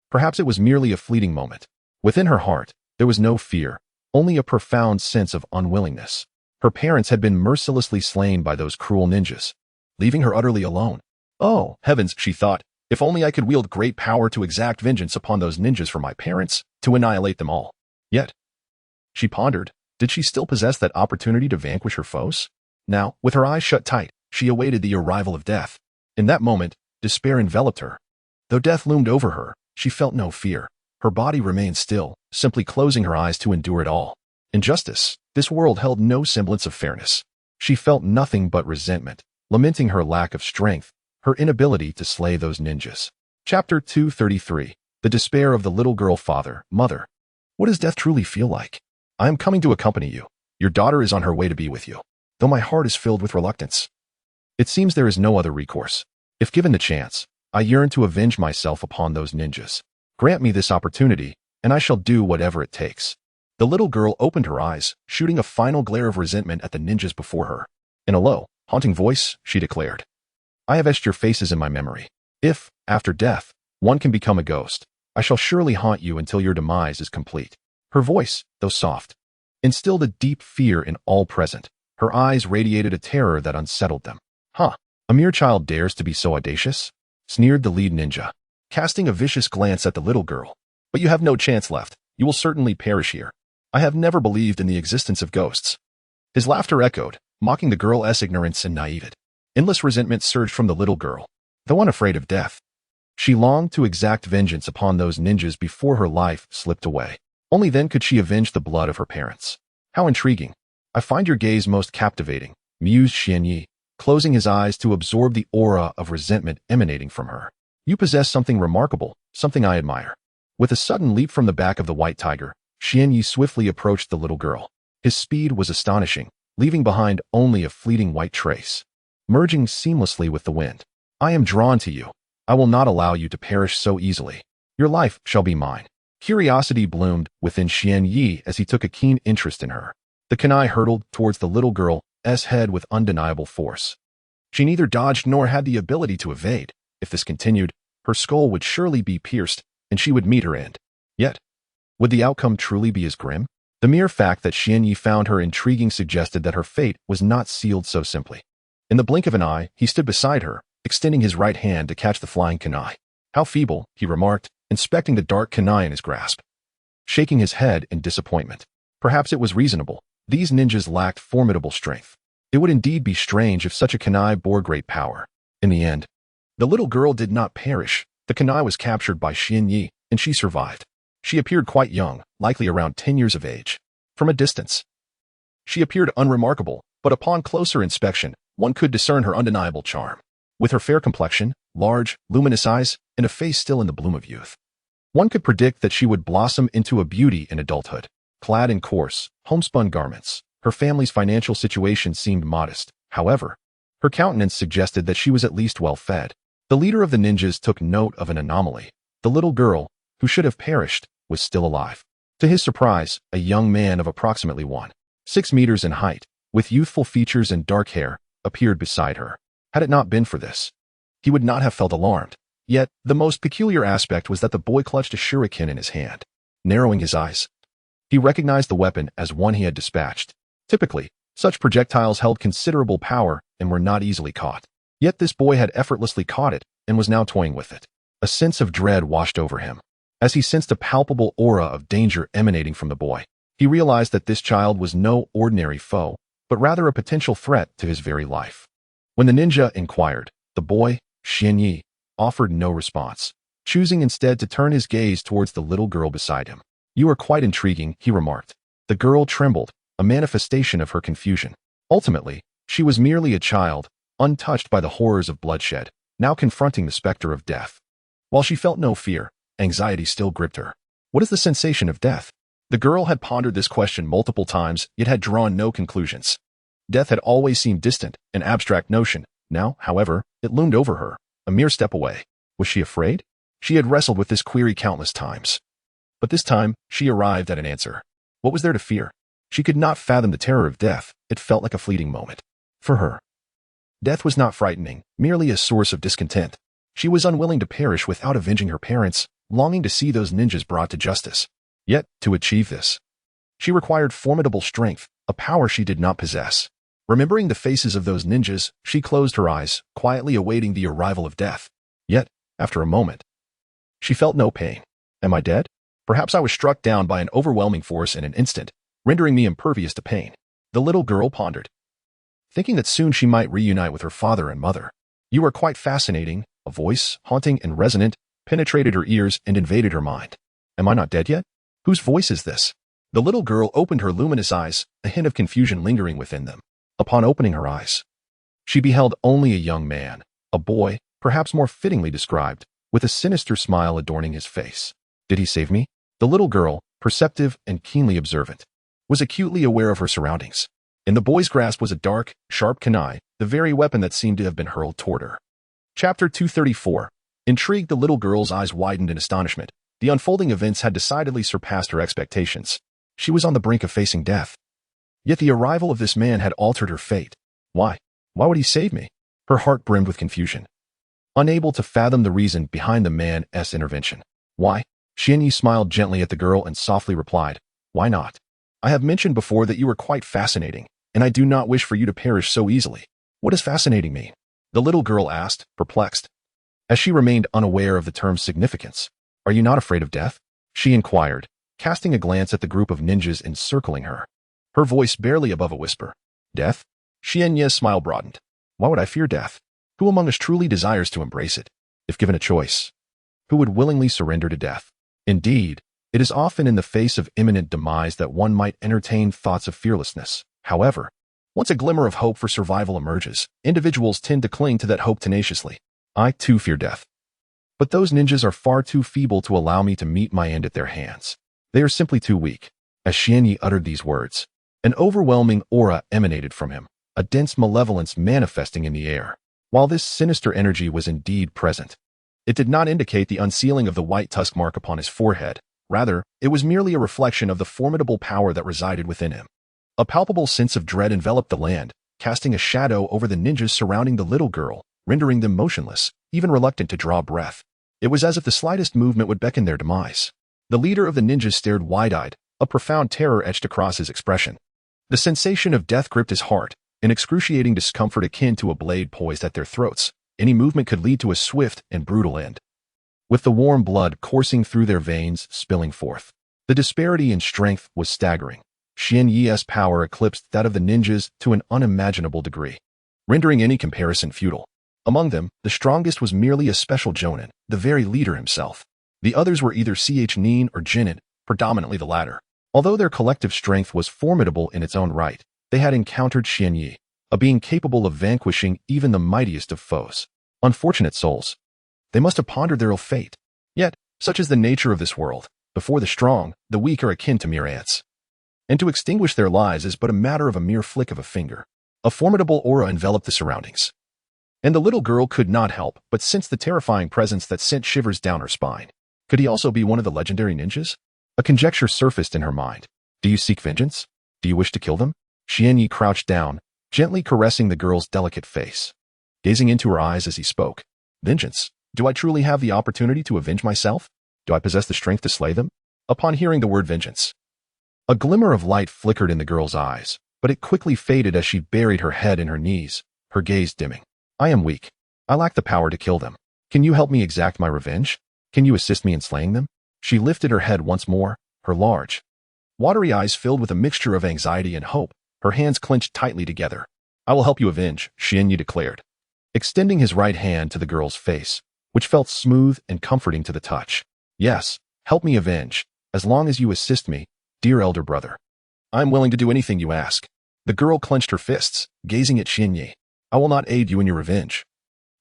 Perhaps it was merely a fleeting moment. Within her heart, there was no fear, only a profound sense of unwillingness. Her parents had been mercilessly slain by those cruel ninjas, leaving her utterly alone. Oh, heavens, she thought, if only I could wield great power to exact vengeance upon those ninjas for my parents, to annihilate them all. Yet, she pondered, did she still possess that opportunity to vanquish her foes? Now, with her eyes shut tight, she awaited the arrival of death. In that moment, despair enveloped her. Though death loomed over her, she felt no fear. Her body remained still, simply closing her eyes to endure it all. Injustice. This world held no semblance of fairness. She felt nothing but resentment, lamenting her lack of strength, her inability to slay those ninjas. Chapter 233. The Despair of the Little Girl. Father, Mother. What does death truly feel like? I am coming to accompany you. Your daughter is on her way to be with you. Though my heart is filled with reluctance. It seems there is no other recourse. If given the chance, I yearn to avenge myself upon those ninjas. Grant me this opportunity, and I shall do whatever it takes. The little girl opened her eyes, shooting a final glare of resentment at the ninjas before her. In a low, haunting voice, she declared, I have etched your faces in my memory. If, after death, one can become a ghost, I shall surely haunt you until your demise is complete. Her voice, though soft, instilled a deep fear in all present. Her eyes radiated a terror that unsettled them. Huh, a mere child dares to be so audacious? Sneered the lead ninja, casting a vicious glance at the little girl. But you have no chance left. You will certainly perish here. I have never believed in the existence of ghosts. His laughter echoed, mocking the girl's ignorance and naivete. Endless resentment surged from the little girl. Though unafraid of death, she longed to exact vengeance upon those ninjas before her life slipped away. Only then could she avenge the blood of her parents. How intriguing. I find your gaze most captivating, mused Xianyi, closing his eyes to absorb the aura of resentment emanating from her. You possess something remarkable, something I admire. With a sudden leap from the back of the white tiger, Xianyi swiftly approached the little girl. His speed was astonishing, leaving behind only a fleeting white trace, merging seamlessly with the wind. I am drawn to you. I will not allow you to perish so easily. Your life shall be mine. Curiosity bloomed within Xianyi as he took a keen interest in her. The kunai hurtled towards the little girl's head with undeniable force. She neither dodged nor had the ability to evade. If this continued, her skull would surely be pierced, and she would meet her end. Yet, would the outcome truly be as grim? The mere fact that Xianyi found her intriguing suggested that her fate was not sealed so simply. In the blink of an eye, he stood beside her, extending his right hand to catch the flying kunai. How feeble, he remarked, inspecting the dark kunai in his grasp, shaking his head in disappointment. Perhaps it was reasonable. These ninjas lacked formidable strength. It would indeed be strange if such a kunai bore great power. In the end, the little girl did not perish. The kunai was captured by Xianyi, and she survived. She appeared quite young, likely around 10 years of age. From a distance, she appeared unremarkable, but upon closer inspection, one could discern her undeniable charm. With her fair complexion, large, luminous eyes, and a face still in the bloom of youth, one could predict that she would blossom into a beauty in adulthood. Clad in coarse, homespun garments, her family's financial situation seemed modest. However, her countenance suggested that she was at least well-fed. The leader of the ninjas took note of an anomaly. The little girl, who should have perished, was still alive. To his surprise, a young man of approximately 1.6 meters in height, with youthful features and dark hair, appeared beside her. Had it not been for this, he would not have felt alarmed. Yet, the most peculiar aspect was that the boy clutched a shuriken in his hand. Narrowing his eyes, he recognized the weapon as one he had dispatched. Typically, such projectiles held considerable power and were not easily caught. Yet this boy had effortlessly caught it and was now toying with it. A sense of dread washed over him. As he sensed a palpable aura of danger emanating from the boy, he realized that this child was no ordinary foe, but rather a potential threat to his very life. When the ninja inquired, the boy, Xianyi, offered no response, choosing instead to turn his gaze towards the little girl beside him. You are quite intriguing, he remarked. The girl trembled, a manifestation of her confusion. Ultimately, she was merely a child, untouched by the horrors of bloodshed, now confronting the specter of death. While she felt no fear, anxiety still gripped her. What is the sensation of death? The girl had pondered this question multiple times, yet had drawn no conclusions. Death had always seemed distant, an abstract notion. Now, however, it loomed over her, a mere step away. Was she afraid? She had wrestled with this query countless times. But this time, she arrived at an answer. What was there to fear? She could not fathom the terror of death. It felt like a fleeting moment. For her, death was not frightening, merely a source of discontent. She was unwilling to perish without avenging her parents, longing to see those ninjas brought to justice. Yet, to achieve this, she required formidable strength, a power she did not possess. Remembering the faces of those ninjas, she closed her eyes, quietly awaiting the arrival of death. Yet, after a moment, she felt no pain. Am I dead? Perhaps I was struck down by an overwhelming force in an instant, rendering me impervious to pain. The little girl pondered, thinking that soon she might reunite with her father and mother. You are quite fascinating. A voice, haunting and resonant, penetrated her ears and invaded her mind. Am I not dead yet? Whose voice is this? The little girl opened her luminous eyes, a hint of confusion lingering within them. Upon opening her eyes, she beheld only a young man, a boy, perhaps more fittingly described, with a sinister smile adorning his face. Did he save me? The little girl, perceptive and keenly observant, was acutely aware of her surroundings. In the boy's grasp was a dark, sharp kunai, the very weapon that seemed to have been hurled toward her. Chapter 234. Intrigued, the little girl's eyes widened in astonishment. The unfolding events had decidedly surpassed her expectations. She was on the brink of facing death. Yet the arrival of this man had altered her fate. Why? Why would he save me? Her heart brimmed with confusion, unable to fathom the reason behind the man's intervention. Why? Xianyi smiled gently at the girl and softly replied, Why not? I have mentioned before that you are quite fascinating, and I do not wish for you to perish so easily. What does fascinating mean? The little girl asked, perplexed, as she remained unaware of the term's significance. Are you not afraid of death? She inquired, casting a glance at the group of ninjas encircling her. Her voice barely above a whisper. Death? Xianyi's smile broadened. Why would I fear death? Who among us truly desires to embrace it? If given a choice, who would willingly surrender to death? Indeed, it is often in the face of imminent demise that one might entertain thoughts of fearlessness. However, once a glimmer of hope for survival emerges, individuals tend to cling to that hope tenaciously. I, too, fear death. But those ninjas are far too feeble to allow me to meet my end at their hands. They are simply too weak. As Xianyi uttered these words, an overwhelming aura emanated from him, a dense malevolence manifesting in the air. While this sinister energy was indeed present, it did not indicate the unsealing of the white tusk mark upon his forehead. Rather, it was merely a reflection of the formidable power that resided within him. A palpable sense of dread enveloped the land, casting a shadow over the ninjas surrounding the little girl, rendering them motionless, even reluctant to draw breath. It was as if the slightest movement would beckon their demise. The leader of the ninjas stared wide-eyed, a profound terror etched across his expression. The sensation of death gripped his heart, an excruciating discomfort akin to a blade poised at their throats. Any movement could lead to a swift and brutal end, with the warm blood coursing through their veins, spilling forth. The disparity in strength was staggering. Xianyi's power eclipsed that of the ninjas to an unimaginable degree, rendering any comparison futile. Among them, the strongest was merely a special jonin, the very leader himself. The others were either nin or jinin, predominantly the latter. Although their collective strength was formidable in its own right, they had encountered Xianyi, a being capable of vanquishing even the mightiest of foes. Unfortunate souls. They must have pondered their ill fate. Yet, such is the nature of this world. Before the strong, the weak are akin to mere ants. And to extinguish their lives is but a matter of a mere flick of a finger. A formidable aura enveloped the surroundings, and the little girl could not help but sense the terrifying presence that sent shivers down her spine. Could he also be one of the legendary ninjas? A conjecture surfaced in her mind. Do you seek vengeance? Do you wish to kill them? Xianyi crouched down, gently caressing the girl's delicate face, gazing into her eyes as he spoke. Vengeance? Do I truly have the opportunity to avenge myself? Do I possess the strength to slay them? Upon hearing the word vengeance, a glimmer of light flickered in the girl's eyes, but it quickly faded as she buried her head in her knees, her gaze dimming. I am weak. I lack the power to kill them. Can you help me exact my revenge? Can you assist me in slaying them? She lifted her head once more, her large, watery eyes filled with a mixture of anxiety and hope, her hands clenched tightly together. I will help you avenge, Xianyi declared, extending his right hand to the girl's face, which felt smooth and comforting to the touch. Yes, help me avenge, as long as you assist me, dear elder brother. I am willing to do anything you ask. The girl clenched her fists, gazing at Xianyi. I will not aid you in your revenge,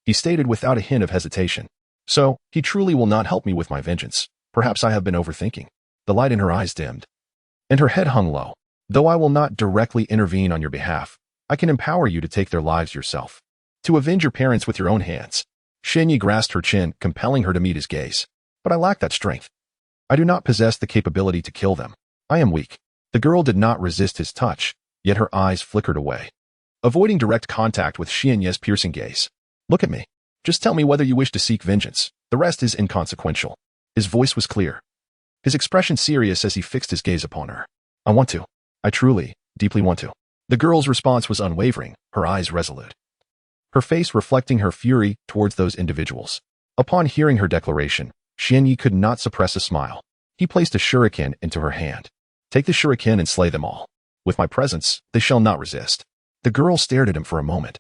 he stated without a hint of hesitation. So, he truly will not help me with my vengeance. Perhaps I have been overthinking. The light in her eyes dimmed, and her head hung low. Though I will not directly intervene on your behalf, I can empower you to take their lives yourself. To avenge your parents with your own hands. Xianyi grasped her chin, compelling her to meet his gaze. But I lack that strength. I do not possess the capability to kill them. I am weak. The girl did not resist his touch, yet her eyes flickered away, avoiding direct contact with Xianyi's piercing gaze. Look at me. Just tell me whether you wish to seek vengeance. The rest is inconsequential. His voice was clear, his expression serious as he fixed his gaze upon her. I want to. I truly, deeply want to. The girl's response was unwavering, her eyes resolute, her face reflecting her fury towards those individuals. Upon hearing her declaration, Xianyi could not suppress a smile. He placed a shuriken into her hand. Take the shuriken and slay them all. With my presence, they shall not resist. The girl stared at him for a moment,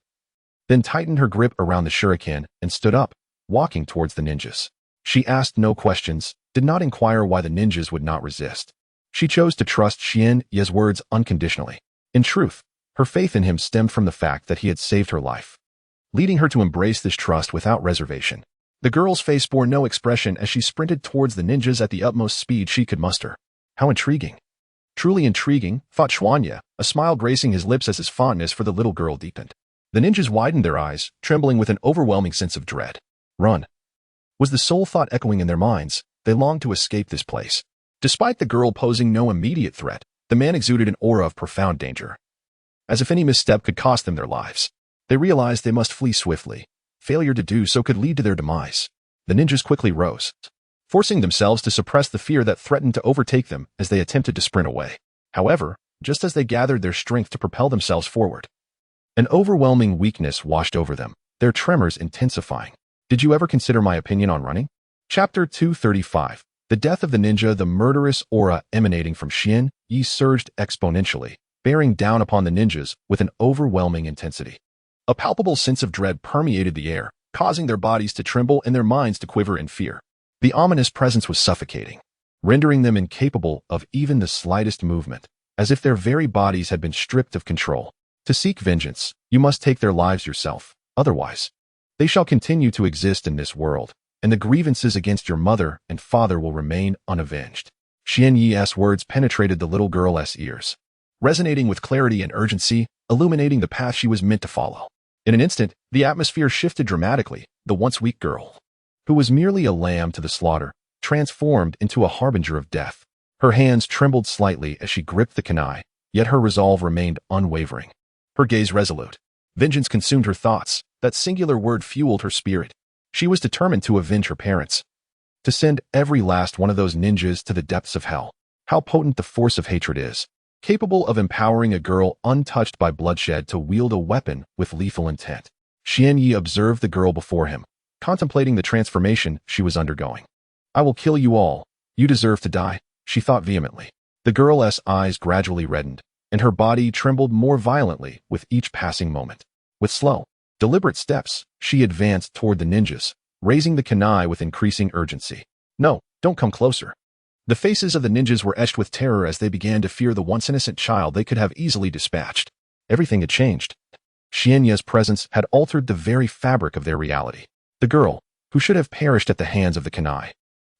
then tightened her grip around the shuriken and stood up, walking towards the ninjas. She asked no questions, did not inquire why the ninjas would not resist. She chose to trust Xianyi's words unconditionally. In truth, her faith in him stemmed from the fact that he had saved her life, leading her to embrace this trust without reservation. The girl's face bore no expression as she sprinted towards the ninjas at the utmost speed she could muster. How intriguing. Truly intriguing, thought Xuanya, a smile gracing his lips as his fondness for the little girl deepened. The ninjas widened their eyes, trembling with an overwhelming sense of dread. Run, was the sole thought echoing in their minds. They longed to escape this place. Despite the girl posing no immediate threat, the man exuded an aura of profound danger, as if any misstep could cost them their lives. They realized they must flee swiftly. Failure to do so could lead to their demise. The ninjas quickly rose, forcing themselves to suppress the fear that threatened to overtake them as they attempted to sprint away. However, just as they gathered their strength to propel themselves forward, an overwhelming weakness washed over them, their tremors intensifying. Did you ever consider my opinion on running? Chapter 235. The death of the ninja. The murderous aura emanating from Xianyi surged exponentially, bearing down upon the ninjas with an overwhelming intensity. A palpable sense of dread permeated the air, causing their bodies to tremble and their minds to quiver in fear. The ominous presence was suffocating, rendering them incapable of even the slightest movement, as if their very bodies had been stripped of control. To seek vengeance, you must take their lives yourself, otherwise, they shall continue to exist in this world, and the grievances against your mother and father will remain unavenged. Xianyi's words penetrated the little girl's ears, resonating with clarity and urgency, illuminating the path she was meant to follow. In an instant, the atmosphere shifted dramatically. The once weak girl, who was merely a lamb to the slaughter, transformed into a harbinger of death. Her hands trembled slightly as she gripped the kunai, yet her resolve remained unwavering. Her gaze resolute. Vengeance consumed her thoughts. That singular word fueled her spirit. She was determined to avenge her parents, to send every last one of those ninjas to the depths of hell. How potent the force of hatred is, capable of empowering a girl untouched by bloodshed to wield a weapon with lethal intent. Xianyi observed the girl before him, contemplating the transformation she was undergoing. I will kill you all. You deserve to die, she thought vehemently. The girl's eyes gradually reddened, and her body trembled more violently with each passing moment. With slow, deliberate steps, she advanced toward the ninjas, raising the kunai with increasing urgency. No, don't come closer. The faces of the ninjas were etched with terror as they began to fear the once innocent child they could have easily dispatched. Everything had changed. Xianyi's presence had altered the very fabric of their reality. The girl, who should have perished at the hands of the kunai,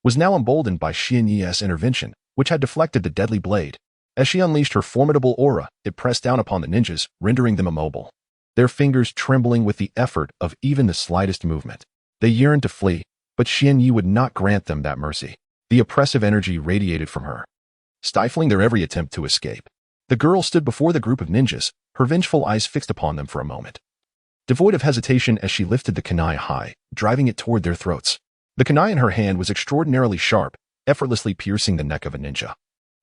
was now emboldened by Xianyi's intervention, which had deflected the deadly blade. As she unleashed her formidable aura, it pressed down upon the ninjas, rendering them immobile, their fingers trembling with the effort of even the slightest movement. They yearned to flee, but Xianyi would not grant them that mercy. The oppressive energy radiated from her, stifling their every attempt to escape. The girl stood before the group of ninjas, her vengeful eyes fixed upon them for a moment, devoid of hesitation as she lifted the kunai high, driving it toward their throats. The kunai in her hand was extraordinarily sharp, effortlessly piercing the neck of a ninja,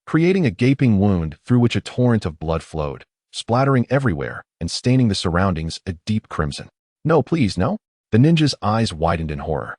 creating a gaping wound through which a torrent of blood flowed, splattering everywhere and staining the surroundings a deep crimson. No, please, no. The ninja's eyes widened in horror,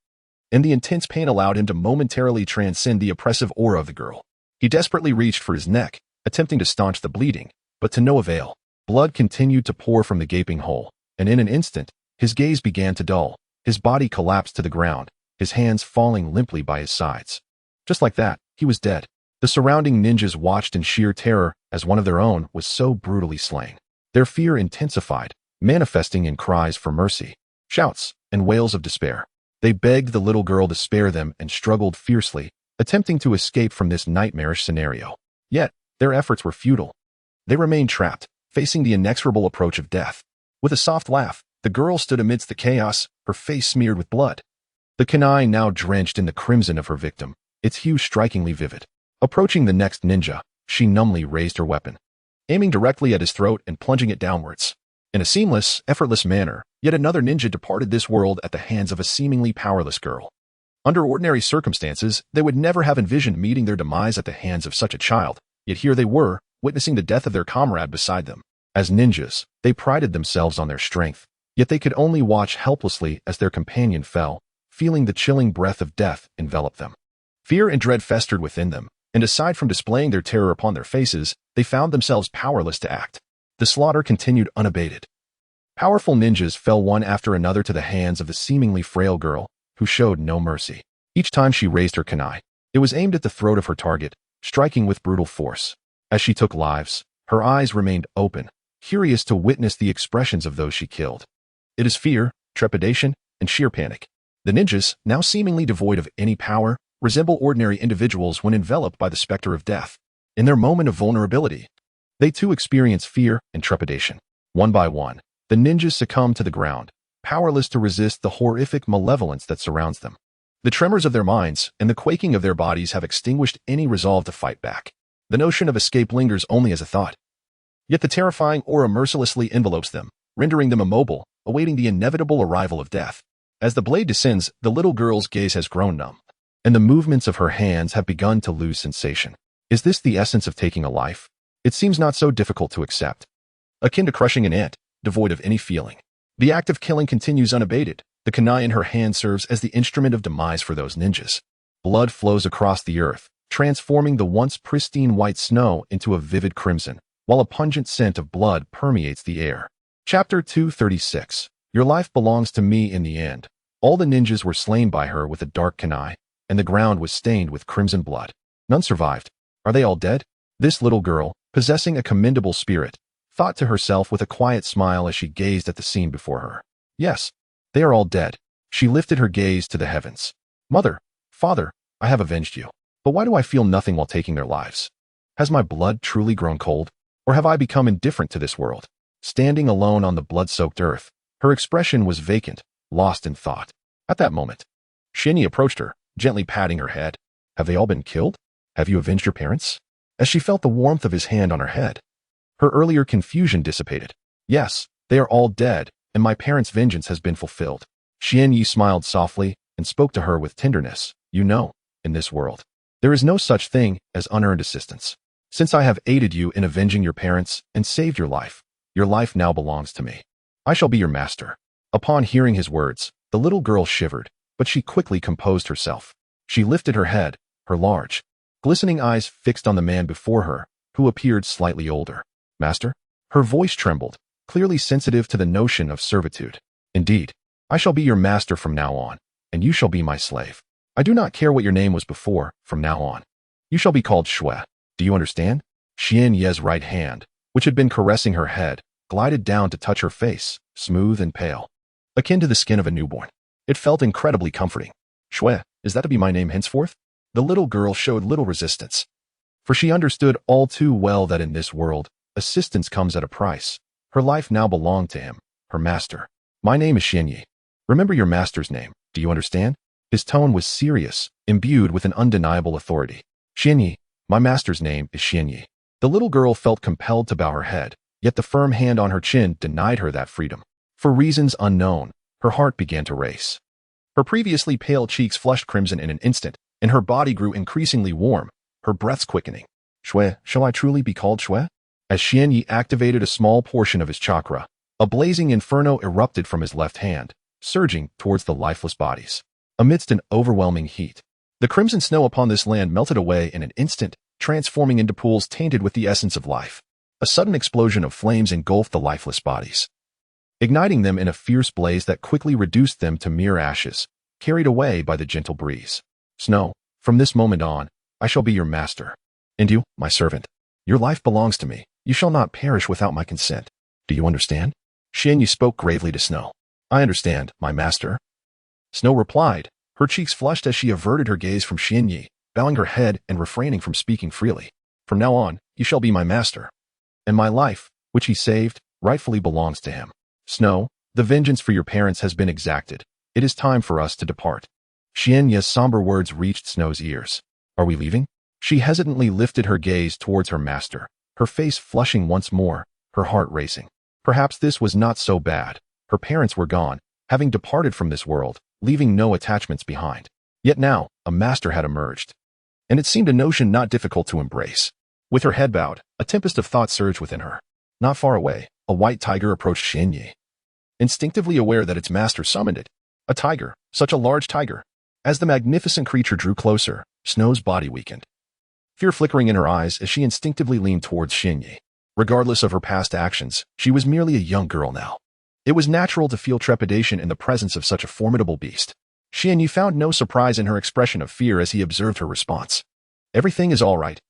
and the intense pain allowed him to momentarily transcend the oppressive aura of the girl. He desperately reached for his neck, attempting to staunch the bleeding, but to no avail. Blood continued to pour from the gaping hole, and in an instant, his gaze began to dull. His body collapsed to the ground, his hands falling limply by his sides. Just like that, he was dead. The surrounding ninjas watched in sheer terror as one of their own was so brutally slain. Their fear intensified, manifesting in cries for mercy, shouts, and wails of despair. They begged the little girl to spare them and struggled fiercely, attempting to escape from this nightmarish scenario. Yet, their efforts were futile. They remained trapped, facing the inexorable approach of death. With a soft laugh, the girl stood amidst the chaos, her face smeared with blood. The kunai now drenched in the crimson of her victim, its hue strikingly vivid. Approaching the next ninja, she numbly raised her weapon, aiming directly at his throat and plunging it downwards. In a seamless, effortless manner, yet another ninja departed this world at the hands of a seemingly powerless girl. Under ordinary circumstances, they would never have envisioned meeting their demise at the hands of such a child, yet here they were, witnessing the death of their comrade beside them. As ninjas, they prided themselves on their strength, yet they could only watch helplessly as their companion fell, feeling the chilling breath of death envelop them. Fear and dread festered within them, and aside from displaying their terror upon their faces, they found themselves powerless to act. The slaughter continued unabated. Powerful ninjas fell one after another to the hands of the seemingly frail girl, who showed no mercy. Each time she raised her kunai, it was aimed at the throat of her target, striking with brutal force. As she took lives, her eyes remained open, curious to witness the expressions of those she killed. It is fear, trepidation, and sheer panic. The ninjas, now seemingly devoid of any power, resemble ordinary individuals when enveloped by the specter of death. In their moment of vulnerability, they too experience fear and trepidation. One by one, the ninjas succumb to the ground, powerless to resist the horrific malevolence that surrounds them. The tremors of their minds and the quaking of their bodies have extinguished any resolve to fight back. The notion of escape lingers only as a thought. Yet the terrifying aura mercilessly envelopes them, rendering them immobile, awaiting the inevitable arrival of death. As the blade descends, the little girl's gaze has grown numb, and the movements of her hands have begun to lose sensation. Is this the essence of taking a life? It seems not so difficult to accept. Akin to crushing an ant, devoid of any feeling. The act of killing continues unabated. The kunai in her hand serves as the instrument of demise for those ninjas. Blood flows across the earth, transforming the once pristine white snow into a vivid crimson, while a pungent scent of blood permeates the air. Chapter 236. Your life belongs to me in the end. All the ninjas were slain by her with a dark kunai, and the ground was stained with crimson blood. None survived. Are they all dead? This little girl, possessing a commendable spirit, thought to herself with a quiet smile as she gazed at the scene before her. Yes, they are all dead. She lifted her gaze to the heavens. Mother, father, I have avenged you. But why do I feel nothing while taking their lives? Has my blood truly grown cold? Or have I become indifferent to this world? Standing alone on the blood-soaked earth, her expression was vacant, lost in thought. At that moment, Shinyi approached her, gently patting her head. Have they all been killed? Have you avenged your parents? As she felt the warmth of his hand on her head, her earlier confusion dissipated. Yes, they are all dead, and my parents' vengeance has been fulfilled. Shinyi smiled softly and spoke to her with tenderness. You know, in this world, there is no such thing as unearned assistance. Since I have aided you in avenging your parents and saved your life now belongs to me. I shall be your master. Upon hearing his words, the little girl shivered, but she quickly composed herself. She lifted her head, her large, glistening eyes fixed on the man before her, who appeared slightly older. Master? Her voice trembled, clearly sensitive to the notion of servitude. Indeed, I shall be your master from now on, and you shall be my slave. I do not care what your name was before, from now on. You shall be called Shui. Do you understand? Xian Ye's right hand, which had been caressing her head, glided down to touch her face, smooth and pale, akin to the skin of a newborn. It felt incredibly comforting. Shui, is that to be my name henceforth? The little girl showed little resistance, for she understood all too well that in this world, assistance comes at a price. Her life now belonged to him, her master. My name is Shinyi. Remember your master's name, do you understand? His tone was serious, imbued with an undeniable authority. Shinyi, my master's name is Shinyi. The little girl felt compelled to bow her head, yet the firm hand on her chin denied her that freedom. For reasons unknown, her heart began to race. Her previously pale cheeks flushed crimson in an instant, and her body grew increasingly warm, her breaths quickening. Shui, shall I truly be called Shui? As Xianyi activated a small portion of his chakra, a blazing inferno erupted from his left hand, surging towards the lifeless bodies. Amidst an overwhelming heat, the crimson snow upon this land melted away in an instant, transforming into pools tainted with the essence of life. A sudden explosion of flames engulfed the lifeless bodies, igniting them in a fierce blaze that quickly reduced them to mere ashes, carried away by the gentle breeze. Snow, from this moment on, I shall be your master, and you, my servant. Your life belongs to me. You shall not perish without my consent. Do you understand? Shinyi spoke gravely to Snow. I understand, my master. Snow replied, her cheeks flushed as she averted her gaze from Shinyi, bowing her head and refraining from speaking freely. From now on, you shall be my master. And my life, which he saved, rightfully belongs to him. Snow, the vengeance for your parents has been exacted. It is time for us to depart. Xianya's somber words reached Snow's ears. Are we leaving? She hesitantly lifted her gaze towards her master, her face flushing once more, her heart racing. Perhaps this was not so bad. Her parents were gone, having departed from this world, leaving no attachments behind. Yet now, a master had emerged. And it seemed a notion not difficult to embrace. With her head bowed, a tempest of thought surged within her. Not far away, a white tiger approached Shinyi. Instinctively aware that its master summoned it. A tiger, such a large tiger. As the magnificent creature drew closer, Snow's body weakened. Fear flickering in her eyes as she instinctively leaned towards Shinyi. Regardless of her past actions, she was merely a young girl now. It was natural to feel trepidation in the presence of such a formidable beast. Shinyi found no surprise in her expression of fear as he observed her response. Everything is all right,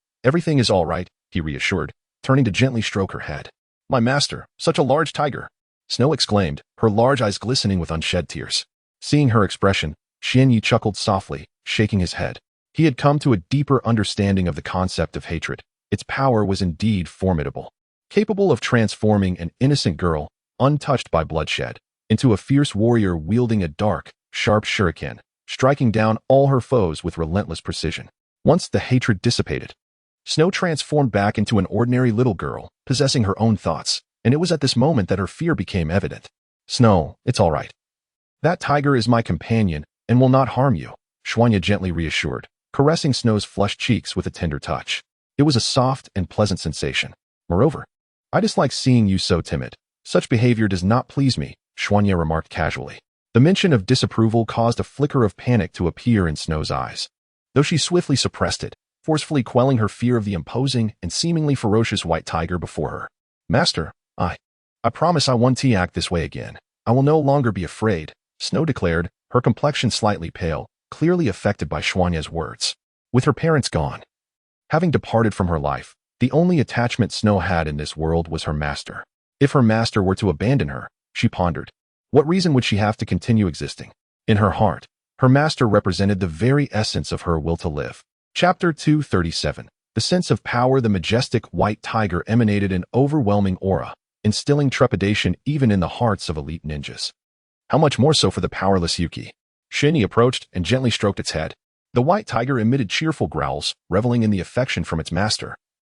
he reassured, turning to gently stroke her head. My master, such a large tiger, Snow exclaimed, her large eyes glistening with unshed tears. Seeing her expression, Shinyi chuckled softly, shaking his head. He had come to a deeper understanding of the concept of hatred. Its power was indeed formidable, capable of transforming an innocent girl, untouched by bloodshed, into a fierce warrior wielding a dark, sharp shuriken, striking down all her foes with relentless precision. Once the hatred dissipated, Snow transformed back into an ordinary little girl, possessing her own thoughts, and it was at this moment that her fear became evident. Snow, it's all right. That tiger is my companion and will not harm you, Xuanya gently reassured, caressing Snow's flushed cheeks with a tender touch. It was a soft and pleasant sensation. Moreover, I dislike seeing you so timid. Such behavior does not please me, Xuanya remarked casually. The mention of disapproval caused a flicker of panic to appear in Snow's eyes. Though she swiftly suppressed it, forcefully quelling her fear of the imposing and seemingly ferocious white tiger before her. Master, I promise I won't act this way again. I will no longer be afraid, Snow declared, her complexion slightly pale, clearly affected by Xuanya's words. With her parents gone, having departed from her life, the only attachment Snow had in this world was her master. If her master were to abandon her, she pondered, what reason would she have to continue existing? In her heart, her master represented the very essence of her will to live. Chapter 237. The sense of power. The majestic white tiger emanated an overwhelming aura, instilling trepidation even in the hearts of elite ninjas. How much more so for the powerless Yuki? Shinyi approached and gently stroked its head. The white tiger emitted cheerful growls, reveling in the affection from its master,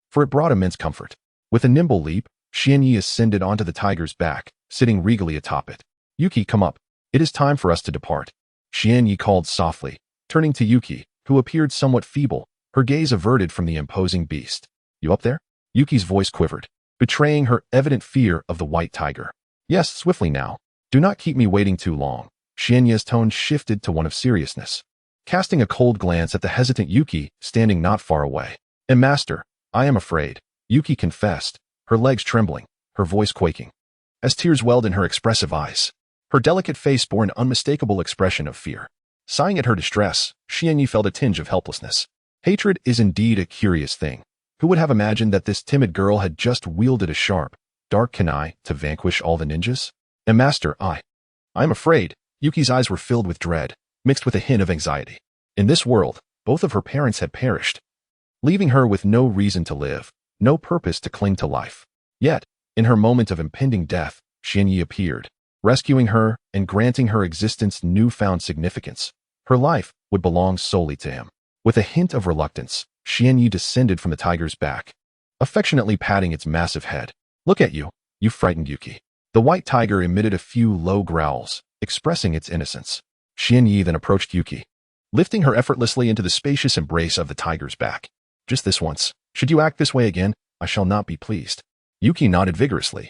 for it brought immense comfort. With a nimble leap, Shinyi ascended onto the tiger's back, sitting regally atop it. Yuki, come up. It is time for us to depart, Shinyi called softly, turning to Yuki, who appeared somewhat feeble, her gaze averted from the imposing beast. You up there? Yuki's voice quivered, betraying her evident fear of the white tiger. Yes, swiftly now. Do not keep me waiting too long. Shinyi's tone shifted to one of seriousness, casting a cold glance at the hesitant Yuki standing not far away. And master, I am afraid, Yuki confessed, her legs trembling, her voice quaking, as tears welled in her expressive eyes. Her delicate face bore an unmistakable expression of fear. Sighing at her distress, Shinyi felt a tinge of helplessness. Hatred is indeed a curious thing. Who would have imagined that this timid girl had just wielded a sharp, dark kunai to vanquish all the ninjas? And master, I'm afraid. Yuki's eyes were filled with dread, mixed with a hint of anxiety. In this world, both of her parents had perished, leaving her with no reason to live, no purpose to cling to life. Yet, in her moment of impending death, Shinyi appeared, rescuing her and granting her existence newfound significance. Her life would belong solely to him. With a hint of reluctance, Shinyi descended from the tiger's back, affectionately patting its massive head. Look at you, you frightened Yuki. The white tiger emitted a few low growls, expressing its innocence. Shinyi then approached Yuki, lifting her effortlessly into the spacious embrace of the tiger's back. Just this once. Should you act this way again, I shall not be pleased. Yuki nodded vigorously.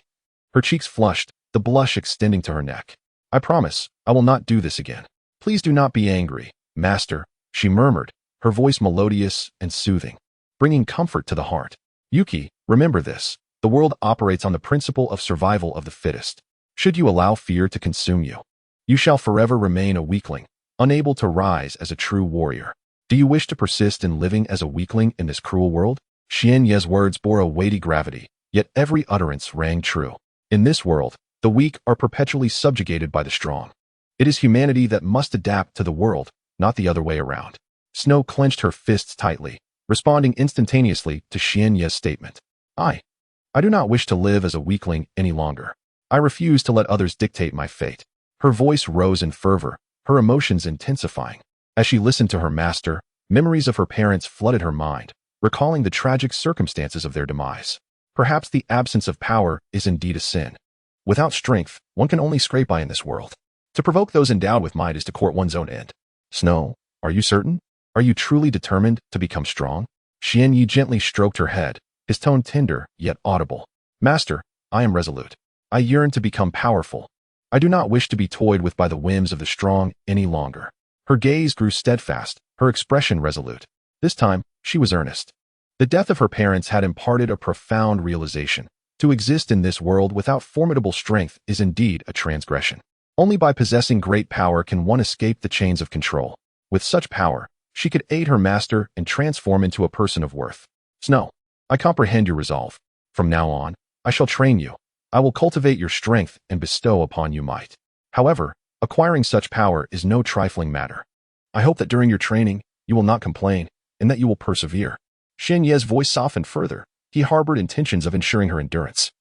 Her cheeks flushed, the blush extending to her neck. I promise, I will not do this again. Please do not be angry, master, she murmured, her voice melodious and soothing, bringing comfort to the heart. Yuki, remember this. The world operates on the principle of survival of the fittest. Should you allow fear to consume you, you shall forever remain a weakling, unable to rise as a true warrior. Do you wish to persist in living as a weakling in this cruel world? Shinyi's words bore a weighty gravity, yet every utterance rang true. In this world, the weak are perpetually subjugated by the strong. It is humanity that must adapt to the world, not the other way around. Snow clenched her fists tightly, responding instantaneously to Shinyi's statement. I do not wish to live as a weakling any longer. I refuse to let others dictate my fate. Her voice rose in fervor, her emotions intensifying. As she listened to her master, memories of her parents flooded her mind, recalling the tragic circumstances of their demise. Perhaps the absence of power is indeed a sin. Without strength, one can only scrape by in this world. To provoke those endowed with might is to court one's own end. Snow, Are you certain? Are you truly determined to become strong? Xianyi gently stroked her head, his tone tender yet audible. Master, I am resolute. I yearn to become powerful. I do not wish to be toyed with by the whims of the strong any longer. Her gaze grew steadfast, her expression resolute. This time, she was earnest. The death of her parents had imparted a profound realization. To exist in this world without formidable strength is indeed a transgression. Only by possessing great power can one escape the chains of control. With such power, she could aid her master and transform into a person of worth. Snow, I comprehend your resolve. From now on, I shall train you. I will cultivate your strength and bestow upon you might. However, acquiring such power is no trifling matter. I hope that during your training, you will not complain, and that you will persevere. Xianye's voice softened further. He harbored intentions of ensuring her endurance,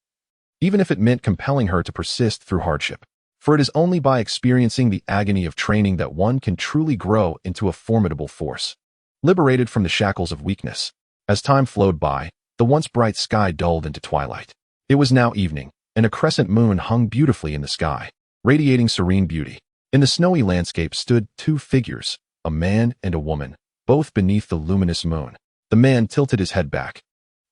even if it meant compelling her to persist through hardship. For it is only by experiencing the agony of training that one can truly grow into a formidable force, liberated from the shackles of weakness. As time flowed by, the once bright sky dulled into twilight. It was now evening, and a crescent moon hung beautifully in the sky, radiating serene beauty. In the snowy landscape stood two figures, a man and a woman, both beneath the luminous moon. The man tilted his head back,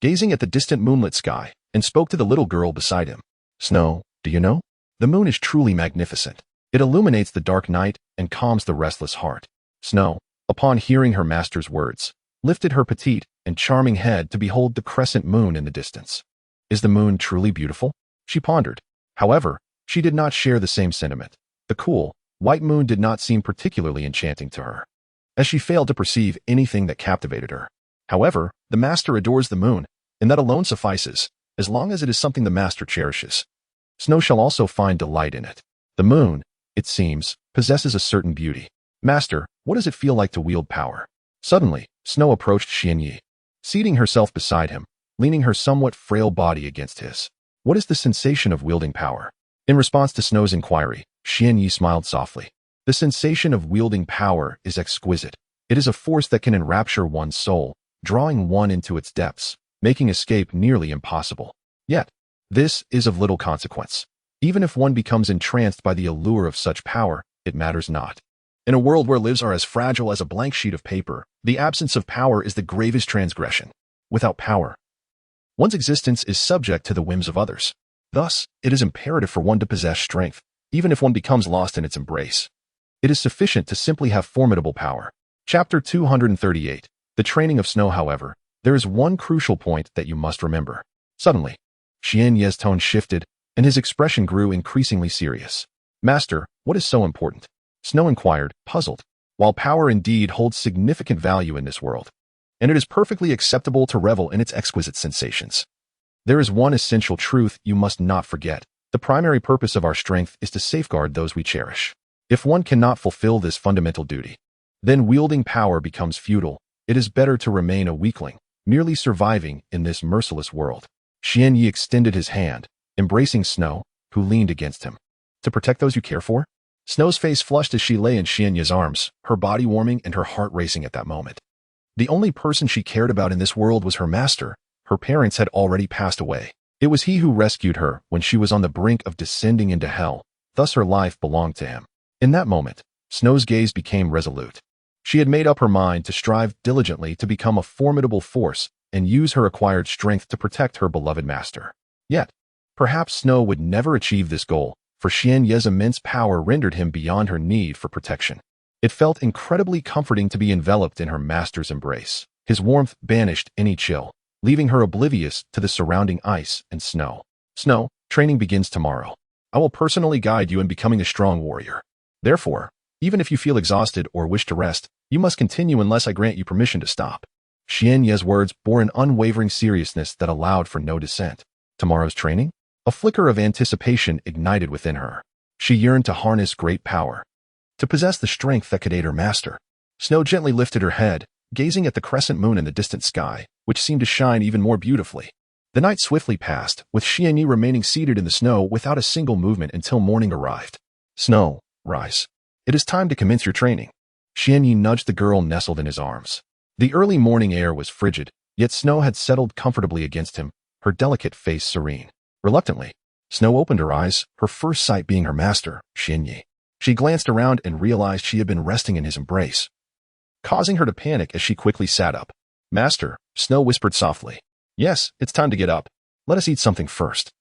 gazing at the distant moonlit sky, and spoke to the little girl beside him. Snow, do you know? The moon is truly magnificent. It illuminates the dark night and calms the restless heart. Snow, upon hearing her master's words, lifted her petite and charming head to behold the crescent moon in the distance. Is the moon truly beautiful? She pondered. However, she did not share the same sentiment. The cool, white moon did not seem particularly enchanting to her, as she failed to perceive anything that captivated her. However, the master adores the moon, and that alone suffices, as long as it is something the master cherishes. Snow shall also find delight in it. The moon, it seems, possesses a certain beauty. Master, what does it feel like to wield power? Suddenly, Snow approached Xianyi, seating herself beside him, leaning her somewhat frail body against his. What is the sensation of wielding power? In response to Snow's inquiry, Xianyi smiled softly. The sensation of wielding power is exquisite. It is a force that can enrapture one's soul, drawing one into its depths, making escape nearly impossible. Yet, this is of little consequence. Even if one becomes entranced by the allure of such power, it matters not. In a world where lives are as fragile as a blank sheet of paper, the absence of power is the gravest transgression. Without power, one's existence is subject to the whims of others. Thus, it is imperative for one to possess strength, even if one becomes lost in its embrace. It is sufficient to simply have formidable power. Chapter 238. The training of Snow. However, there is one crucial point that you must remember. Suddenly, Xianye's tone shifted, and his expression grew increasingly serious. Master, what is so important? Snow inquired, puzzled. While power indeed holds significant value in this world, and it is perfectly acceptable to revel in its exquisite sensations, there is one essential truth you must not forget. The primary purpose of our strength is to safeguard those we cherish. If one cannot fulfill this fundamental duty, then wielding power becomes futile. It is better to remain a weakling, merely surviving in this merciless world. Xianyi extended his hand, embracing Snow, who leaned against him. To protect those you care for? Snow's face flushed as she lay in Xianyi's arms, her body warming and her heart racing at that moment. The only person she cared about in this world was her master. Her parents had already passed away. It was he who rescued her when she was on the brink of descending into hell, thus her life belonged to him. In that moment, Snow's gaze became resolute. She had made up her mind to strive diligently to become a formidable force and use her acquired strength to protect her beloved master. Yet, perhaps Snow would never achieve this goal, for Xianye's immense power rendered him beyond her need for protection. It felt incredibly comforting to be enveloped in her master's embrace. His warmth banished any chill, leaving her oblivious to the surrounding ice and snow. Snow, training begins tomorrow. I will personally guide you in becoming a strong warrior. Therefore, even if you feel exhausted or wish to rest, you must continue unless I grant you permission to stop. Xianye's words bore an unwavering seriousness that allowed for no dissent. Tomorrow's training? A flicker of anticipation ignited within her. She yearned to harness great power, to possess the strength that could aid her master. Snow gently lifted her head, gazing at the crescent moon in the distant sky, which seemed to shine even more beautifully. The night swiftly passed, with Xianyi remaining seated in the snow without a single movement until morning arrived. Snow, rise. It is time to commence your training. Xianyi nudged the girl nestled in his arms. The early morning air was frigid, yet Snow had settled comfortably against him, her delicate face serene. Reluctantly, Snow opened her eyes, her first sight being her master, Xianyi. She glanced around and realized she had been resting in his embrace. causing her to panic as she quickly sat up. "Master," Snow whispered softly. "Yes, it's time to get up. Let us eat something first.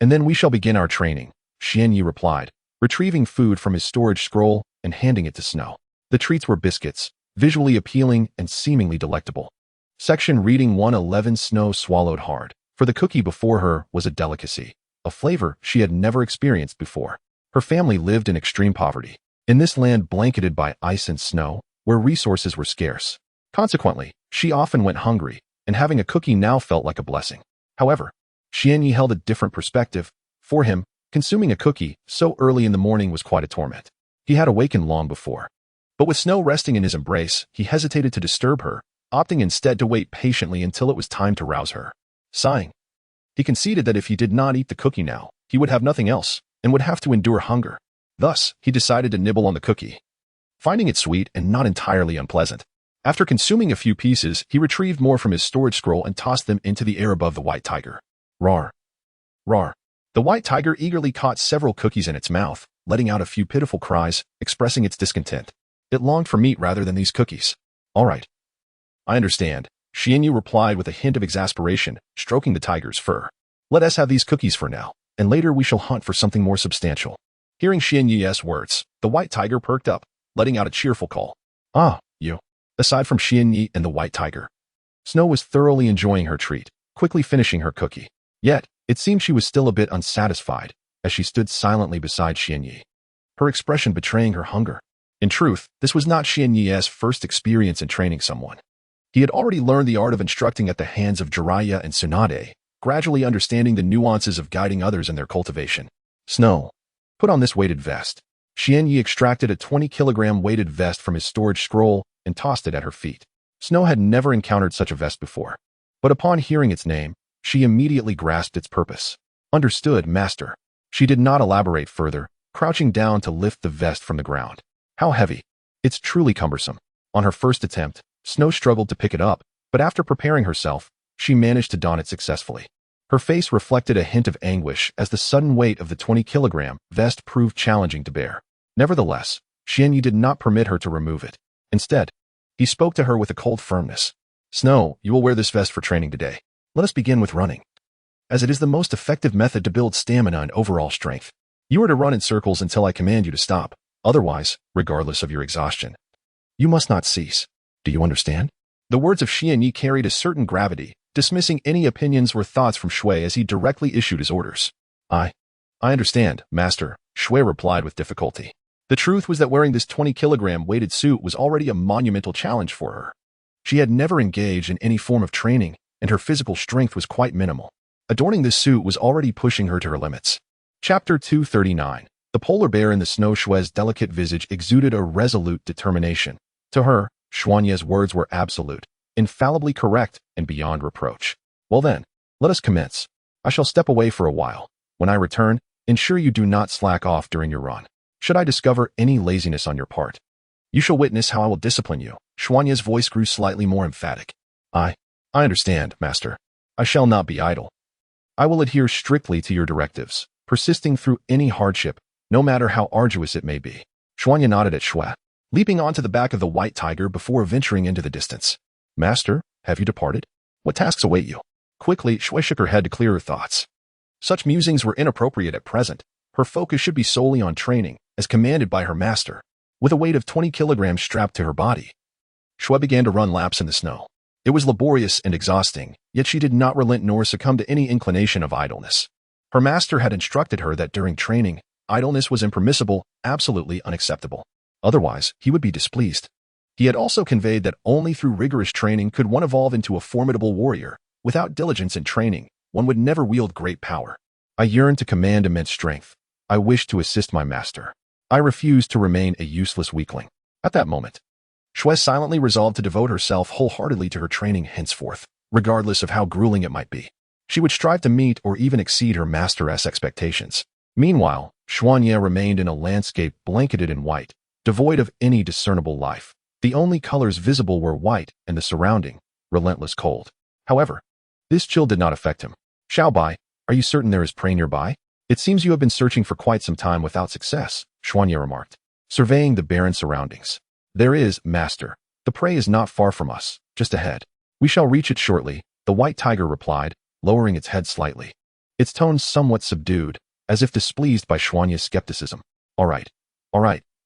And then we shall begin our training," Xianyi replied, retrieving food from his storage scroll and handing it to Snow. The treats were biscuits, visually appealing and seemingly delectable. Section Reading 111. Snow swallowed hard, for the cookie before her was a delicacy, a flavor she had never experienced before. Her family lived in extreme poverty, in this land blanketed by ice and snow, where resources were scarce. Consequently, she often went hungry, and having a cookie now felt like a blessing. However, Xianyi held a different perspective. For him, consuming a cookie so early in the morning was quite a torment. He had awakened long before. But with Snow resting in his embrace, he hesitated to disturb her, opting instead to wait patiently until it was time to rouse her. Sighing, he conceded that if he did not eat the cookie now, he would have nothing else, and would have to endure hunger. Thus, he decided to nibble on the cookie, finding it sweet and not entirely unpleasant. After consuming a few pieces, he retrieved more from his storage scroll and tossed them into the air above the white tiger. Roar! Roar! The white tiger eagerly caught several cookies in its mouth, letting out a few pitiful cries, expressing its discontent. It longed for meat rather than these cookies. "All right. I understand," Xianyu replied with a hint of exasperation, stroking the tiger's fur. "Let us have these cookies for now, and later we shall hunt for something more substantial." Hearing Xianyu's words, the white tiger perked up, letting out a cheerful call. "Ah, you." Aside from Xianyi and the white tiger, Snow was thoroughly enjoying her treat, quickly finishing her cookie. Yet, it seemed she was still a bit unsatisfied, as she stood silently beside Xianyi, her expression betraying her hunger. In truth, this was not Xianyu's first experience in training someone. He had already learned the art of instructing at the hands of Jiraiya and Tsunade, gradually understanding the nuances of guiding others in their cultivation. "Snow, put on this weighted vest." Xianyi extracted a 20-kilogram weighted vest from his storage scroll and tossed it at her feet. Snow had never encountered such a vest before, but upon hearing its name, she immediately grasped its purpose. "Understood, master." She did not elaborate further, crouching down to lift the vest from the ground. "How heavy. It's truly cumbersome." On her first attempt, Snow struggled to pick it up, but after preparing herself, she managed to don it successfully. Her face reflected a hint of anguish as the sudden weight of the 20-kilogram vest proved challenging to bear. Nevertheless, Xianyi did not permit her to remove it. Instead, he spoke to her with a cold firmness. "Snow, you will wear this vest for training today. Let us begin with running, as it is the most effective method to build stamina and overall strength. You are to run in circles until I command you to stop. Otherwise, regardless of your exhaustion, you must not cease. Do you understand?" The words of Xianyi carried a certain gravity, dismissing any opinions or thoughts from Shui as he directly issued his orders. I understand, master," Shui replied with difficulty. The truth was that wearing this 20-kilogram weighted suit was already a monumental challenge for her. She had never engaged in any form of training, and her physical strength was quite minimal. Adorning this suit was already pushing her to her limits. Chapter 239. The polar bear in the snow. Shui's delicate visage exuded a resolute determination. To her, Xuanye's words were absolute, infallibly correct, and beyond reproach. "Well then, let us commence. I shall step away for a while. When I return, ensure you do not slack off during your run. Should I discover any laziness on your part, you shall witness how I will discipline you." Xuanye's voice grew slightly more emphatic. I understand, master. I shall not be idle. I will adhere strictly to your directives, persisting through any hardship, no matter how arduous it may be." Xuanye nodded at Shui, leaping onto the back of the white tiger before venturing into the distance. "Master, have you departed? What tasks await you?" Quickly, Shui shook her head to clear her thoughts. Such musings were inappropriate at present. Her focus should be solely on training, as commanded by her master. With a weight of 20 kilograms strapped to her body, Shui began to run laps in the snow. It was laborious and exhausting, yet she did not relent nor succumb to any inclination of idleness. Her master had instructed her that during training, idleness was impermissible, absolutely unacceptable. Otherwise, he would be displeased. He had also conveyed that only through rigorous training could one evolve into a formidable warrior. Without diligence and training, one would never wield great power. I yearn to command immense strength. I wish to assist my master. I refuse to remain a useless weakling. At that moment, Shui silently resolved to devote herself wholeheartedly to her training henceforth, regardless of how grueling it might be. She would strive to meet or even exceed her master's expectations. Meanwhile, Xuanye remained in a landscape blanketed in white, devoid of any discernible life. The only colors visible were white and the surrounding, relentless cold. However, this chill did not affect him. "Xiaobai, are you certain there is prey nearby? It seems you have been searching for quite some time without success," Xuanye remarked, surveying the barren surroundings. "There is, master," The prey is not far from us, just ahead. We shall reach it shortly, the white tiger replied, lowering its head slightly. Its tone somewhat subdued, as if displeased by Xuanye's skepticism. All right.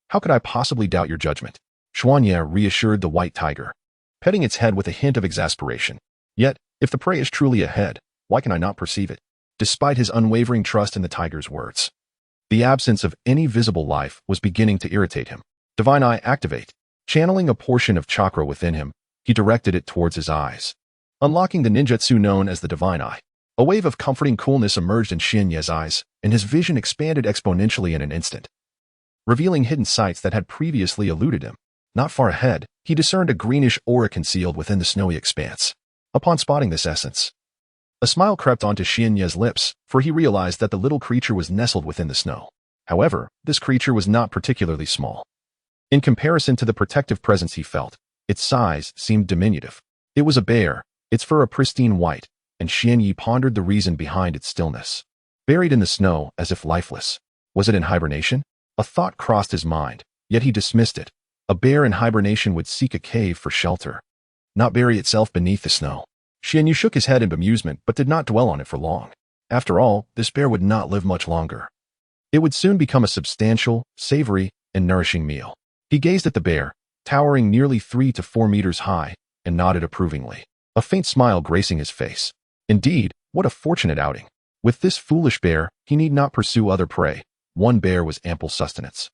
How could I possibly doubt your judgment? Xuanye reassured the white tiger, petting its head with a hint of exasperation. Yet, if the prey is truly ahead, why can I not perceive it? Despite his unwavering trust in the tiger's words, the absence of any visible life was beginning to irritate him. Divine Eye, activate. Channeling a portion of chakra within him, he directed it towards his eyes, unlocking the ninjutsu known as the Divine Eye. A wave of comforting coolness emerged in Xuanye's eyes, and his vision expanded exponentially in an instant, revealing hidden sights that had previously eluded him. Not far ahead, he discerned a greenish aura concealed within the snowy expanse. Upon spotting this essence, a smile crept onto Xuanye's lips, for he realized that the little creature was nestled within the snow. However, this creature was not particularly small. In comparison to the protective presence he felt, its size seemed diminutive. It was a bear, its fur a pristine white, and Xuanye pondered the reason behind its stillness. Buried in the snow as if lifeless. Was it in hibernation? A thought crossed his mind, yet he dismissed it. A bear in hibernation would seek a cave for shelter, not bury itself beneath the snow. Xuanye shook his head in bemusement but did not dwell on it for long. After all, this bear would not live much longer. It would soon become a substantial, savory, and nourishing meal. He gazed at the bear, towering nearly 3 to 4 meters high, and nodded approvingly, a faint smile gracing his face. Indeed, what a fortunate outing. With this foolish bear, he need not pursue other prey. One bear was ample sustenance.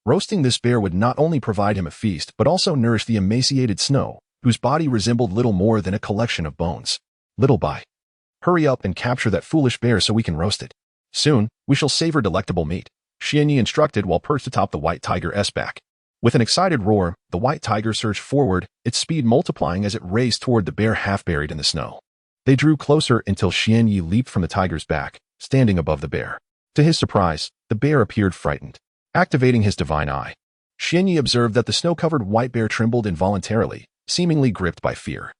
Roasting this bear would not only provide him a feast but also nourish the emaciated snow, whose body resembled little more than a collection of bones. Little by. Hurry up and capture that foolish bear so we can roast it. Soon, we shall savor delectable meat, Xuanye instructed while perched atop the white tiger's back. With an excited roar, the white tiger surged forward, its speed multiplying as it raced toward the bear half buried in the snow. They drew closer until Xuanye leaped from the tiger's back, standing above the bear. To his surprise, the bear appeared frightened. Activating his Divine Eye, Xuanye observed that the snow-covered white bear trembled involuntarily, seemingly gripped by fear.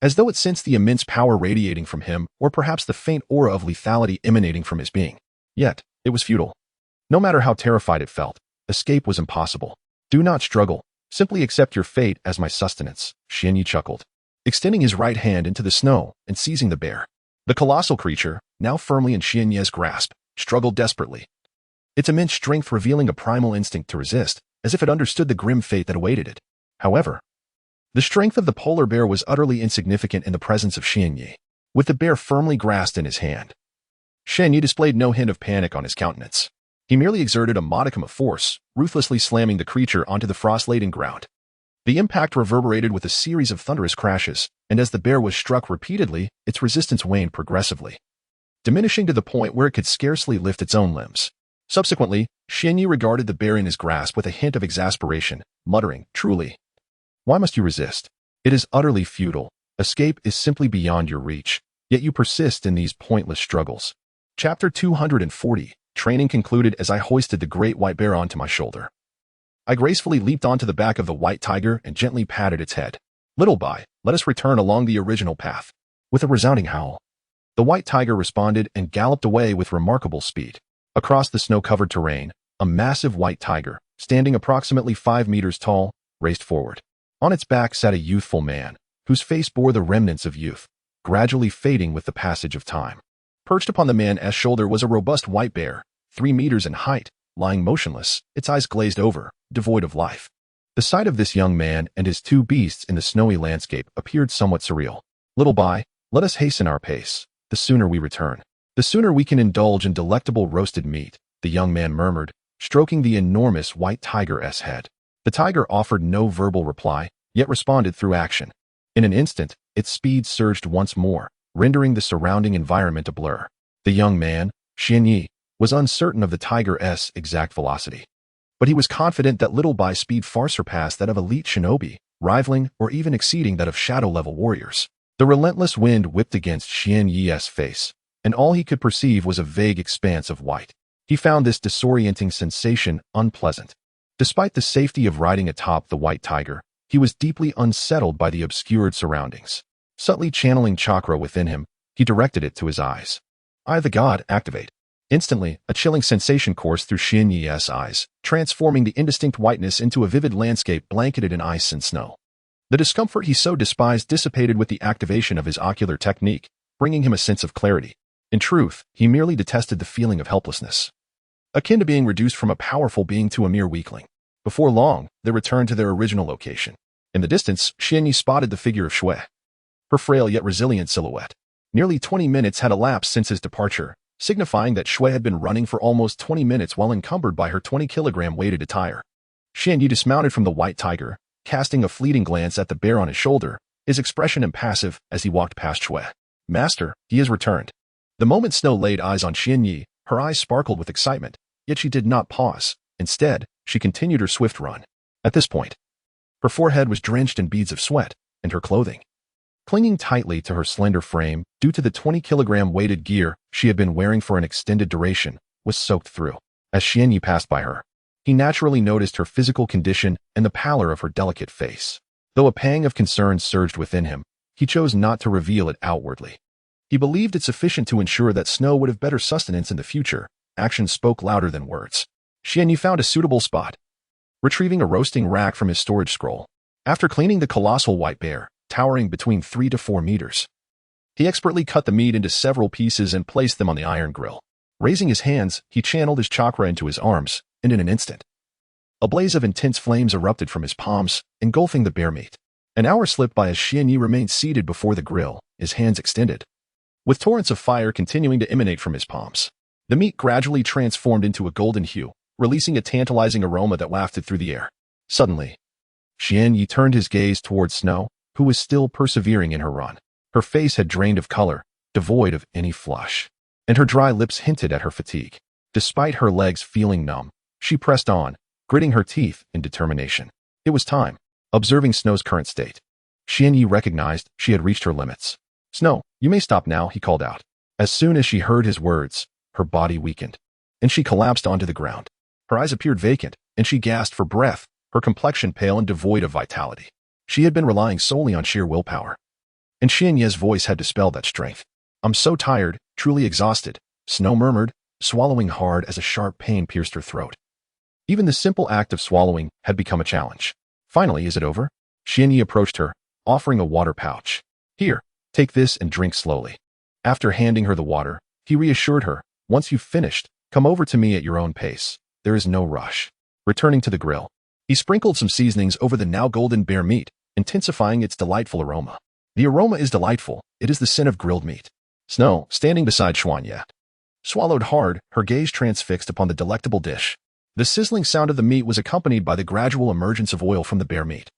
As though it sensed the immense power radiating from him, or perhaps the faint aura of lethality emanating from his being. Yet, it was futile. No matter how terrified it felt, escape was impossible. Do not struggle. Simply accept your fate as my sustenance, Xuanye chuckled, extending his right hand into the snow and seizing the bear. The colossal creature, now firmly in Xuanye's grasp, struggled desperately, its immense strength revealing a primal instinct to resist, as if it understood the grim fate that awaited it. However, the strength of the polar bear was utterly insignificant in the presence of Xuanye. With the bear firmly grasped in his hand, Xuanye displayed no hint of panic on his countenance. He merely exerted a modicum of force, ruthlessly slamming the creature onto the frost-laden ground. The impact reverberated with a series of thunderous crashes, and as the bear was struck repeatedly, its resistance waned progressively, diminishing to the point where it could scarcely lift its own limbs. Subsequently, Xuanye regarded the bear in his grasp with a hint of exasperation, muttering, "Truly, why must you resist? It is utterly futile. Escape is simply beyond your reach, yet you persist in these pointless struggles." Chapter 240. Training concluded as I hoisted the great white bear onto my shoulder. I gracefully leaped onto the back of the white tiger and gently patted its head. Little by, let us return along the original path. With a resounding howl, the white tiger responded and galloped away with remarkable speed. Across the snow-covered terrain, a massive white tiger, standing approximately 5 meters tall, raced forward. On its back sat a youthful man, whose face bore the remnants of youth, gradually fading with the passage of time. Perched upon the man's shoulder was a robust white bear, 3 meters in height, lying motionless, its eyes glazed over, devoid of life. The sight of this young man and his 2 beasts in the snowy landscape appeared somewhat surreal. Little by, let us hasten our pace. The sooner we return, the sooner we can indulge in delectable roasted meat, the young man murmured, stroking the enormous white tiger's head. The tiger offered no verbal reply, yet responded through action. In an instant, its speed surged once more, rendering the surrounding environment a blur. The young man, Xuanye, was uncertain of the tiger's exact velocity, but he was confident that Little Bai's speed far surpassed that of elite shinobi, rivaling or even exceeding that of shadow-level warriors. The relentless wind whipped against Xuanye's face, and all he could perceive was a vague expanse of white. He found this disorienting sensation unpleasant. Despite the safety of riding atop the white tiger, he was deeply unsettled by the obscured surroundings. Subtly channeling chakra within him, he directed it to his eyes. Eye of the god, activate. Instantly, a chilling sensation coursed through Xuanye's eyes, transforming the indistinct whiteness into a vivid landscape blanketed in ice and snow. The discomfort he so despised dissipated with the activation of his ocular technique, bringing him a sense of clarity. In truth, he merely detested the feeling of helplessness, akin to being reduced from a powerful being to a mere weakling. Before long, they returned to their original location. In the distance, Xianyi spotted the figure of Shui, her frail yet resilient silhouette. Nearly 20 minutes had elapsed since his departure, signifying that Shui had been running for almost 20 minutes while encumbered by her 20-kilogram weighted attire. Xianyi dismounted from the white tiger, casting a fleeting glance at the bear on his shoulder, his expression impassive as he walked past Shui. "Master, he has returned." The moment Snow laid eyes on Xianyi, her eyes sparkled with excitement, yet she did not pause. Instead, she continued her swift run. At this point, her forehead was drenched in beads of sweat, and her clothing, clinging tightly to her slender frame due to the 20-kilogram weighted gear she had been wearing for an extended duration, was soaked through. As Xianyi passed by her, he naturally noticed her physical condition and the pallor of her delicate face. Though a pang of concern surged within him, he chose not to reveal it outwardly. He believed it sufficient to ensure that Snow would have better sustenance in the future. Actions spoke louder than words. Xianyi found a suitable spot, retrieving a roasting rack from his storage scroll. After cleaning the colossal white bear, towering between 3 to 4 meters, he expertly cut the meat into several pieces and placed them on the iron grill. Raising his hands, he channeled his chakra into his arms, and in an instant, a blaze of intense flames erupted from his palms, engulfing the bear meat. An hour slipped by as Xianyi remained seated before the grill, his hands extended, with torrents of fire continuing to emanate from his palms. The meat gradually transformed into a golden hue, releasing a tantalizing aroma that wafted through the air. Suddenly, Xianyi turned his gaze towards Snow, who was still persevering in her run. Her face had drained of color, devoid of any flush, and her dry lips hinted at her fatigue. Despite her legs feeling numb, she pressed on, gritting her teeth in determination. It was time. Observing Snow's current state, Xianyi recognized she had reached her limits. "Snow, you may stop now," he called out. As soon as she heard his words, her body weakened, and she collapsed onto the ground. Her eyes appeared vacant, and she gasped for breath, her complexion pale and devoid of vitality. She had been relying solely on sheer willpower, and Xianyi's voice had dispelled that strength. "I'm so tired, truly exhausted," Snow murmured, swallowing hard as a sharp pain pierced her throat. Even the simple act of swallowing had become a challenge. "Finally, is it over?" Xianyi approached her, offering a water pouch. "Here, take this and drink slowly." After handing her the water, he reassured her, "Once you've finished, come over to me at your own pace. There is no rush." Returning to the grill, he sprinkled some seasonings over the now golden bear meat, intensifying its delightful aroma. The aroma is delightful. It is the scent of grilled meat. Snow, standing beside Xianyi, swallowed hard, her gaze transfixed upon the delectable dish. The sizzling sound of the meat was accompanied by the gradual emergence of oil from the bear meat,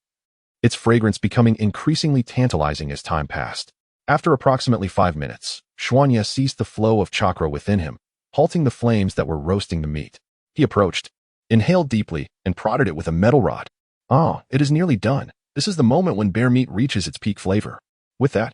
its fragrance becoming increasingly tantalizing as time passed. After approximately 5 minutes, Xianyi ceased the flow of chakra within him, halting the flames that were roasting the meat. He approached, inhaled deeply, and prodded it with a metal rod. "Ah, it is nearly done. This is the moment when bear meat reaches its peak flavor." With that,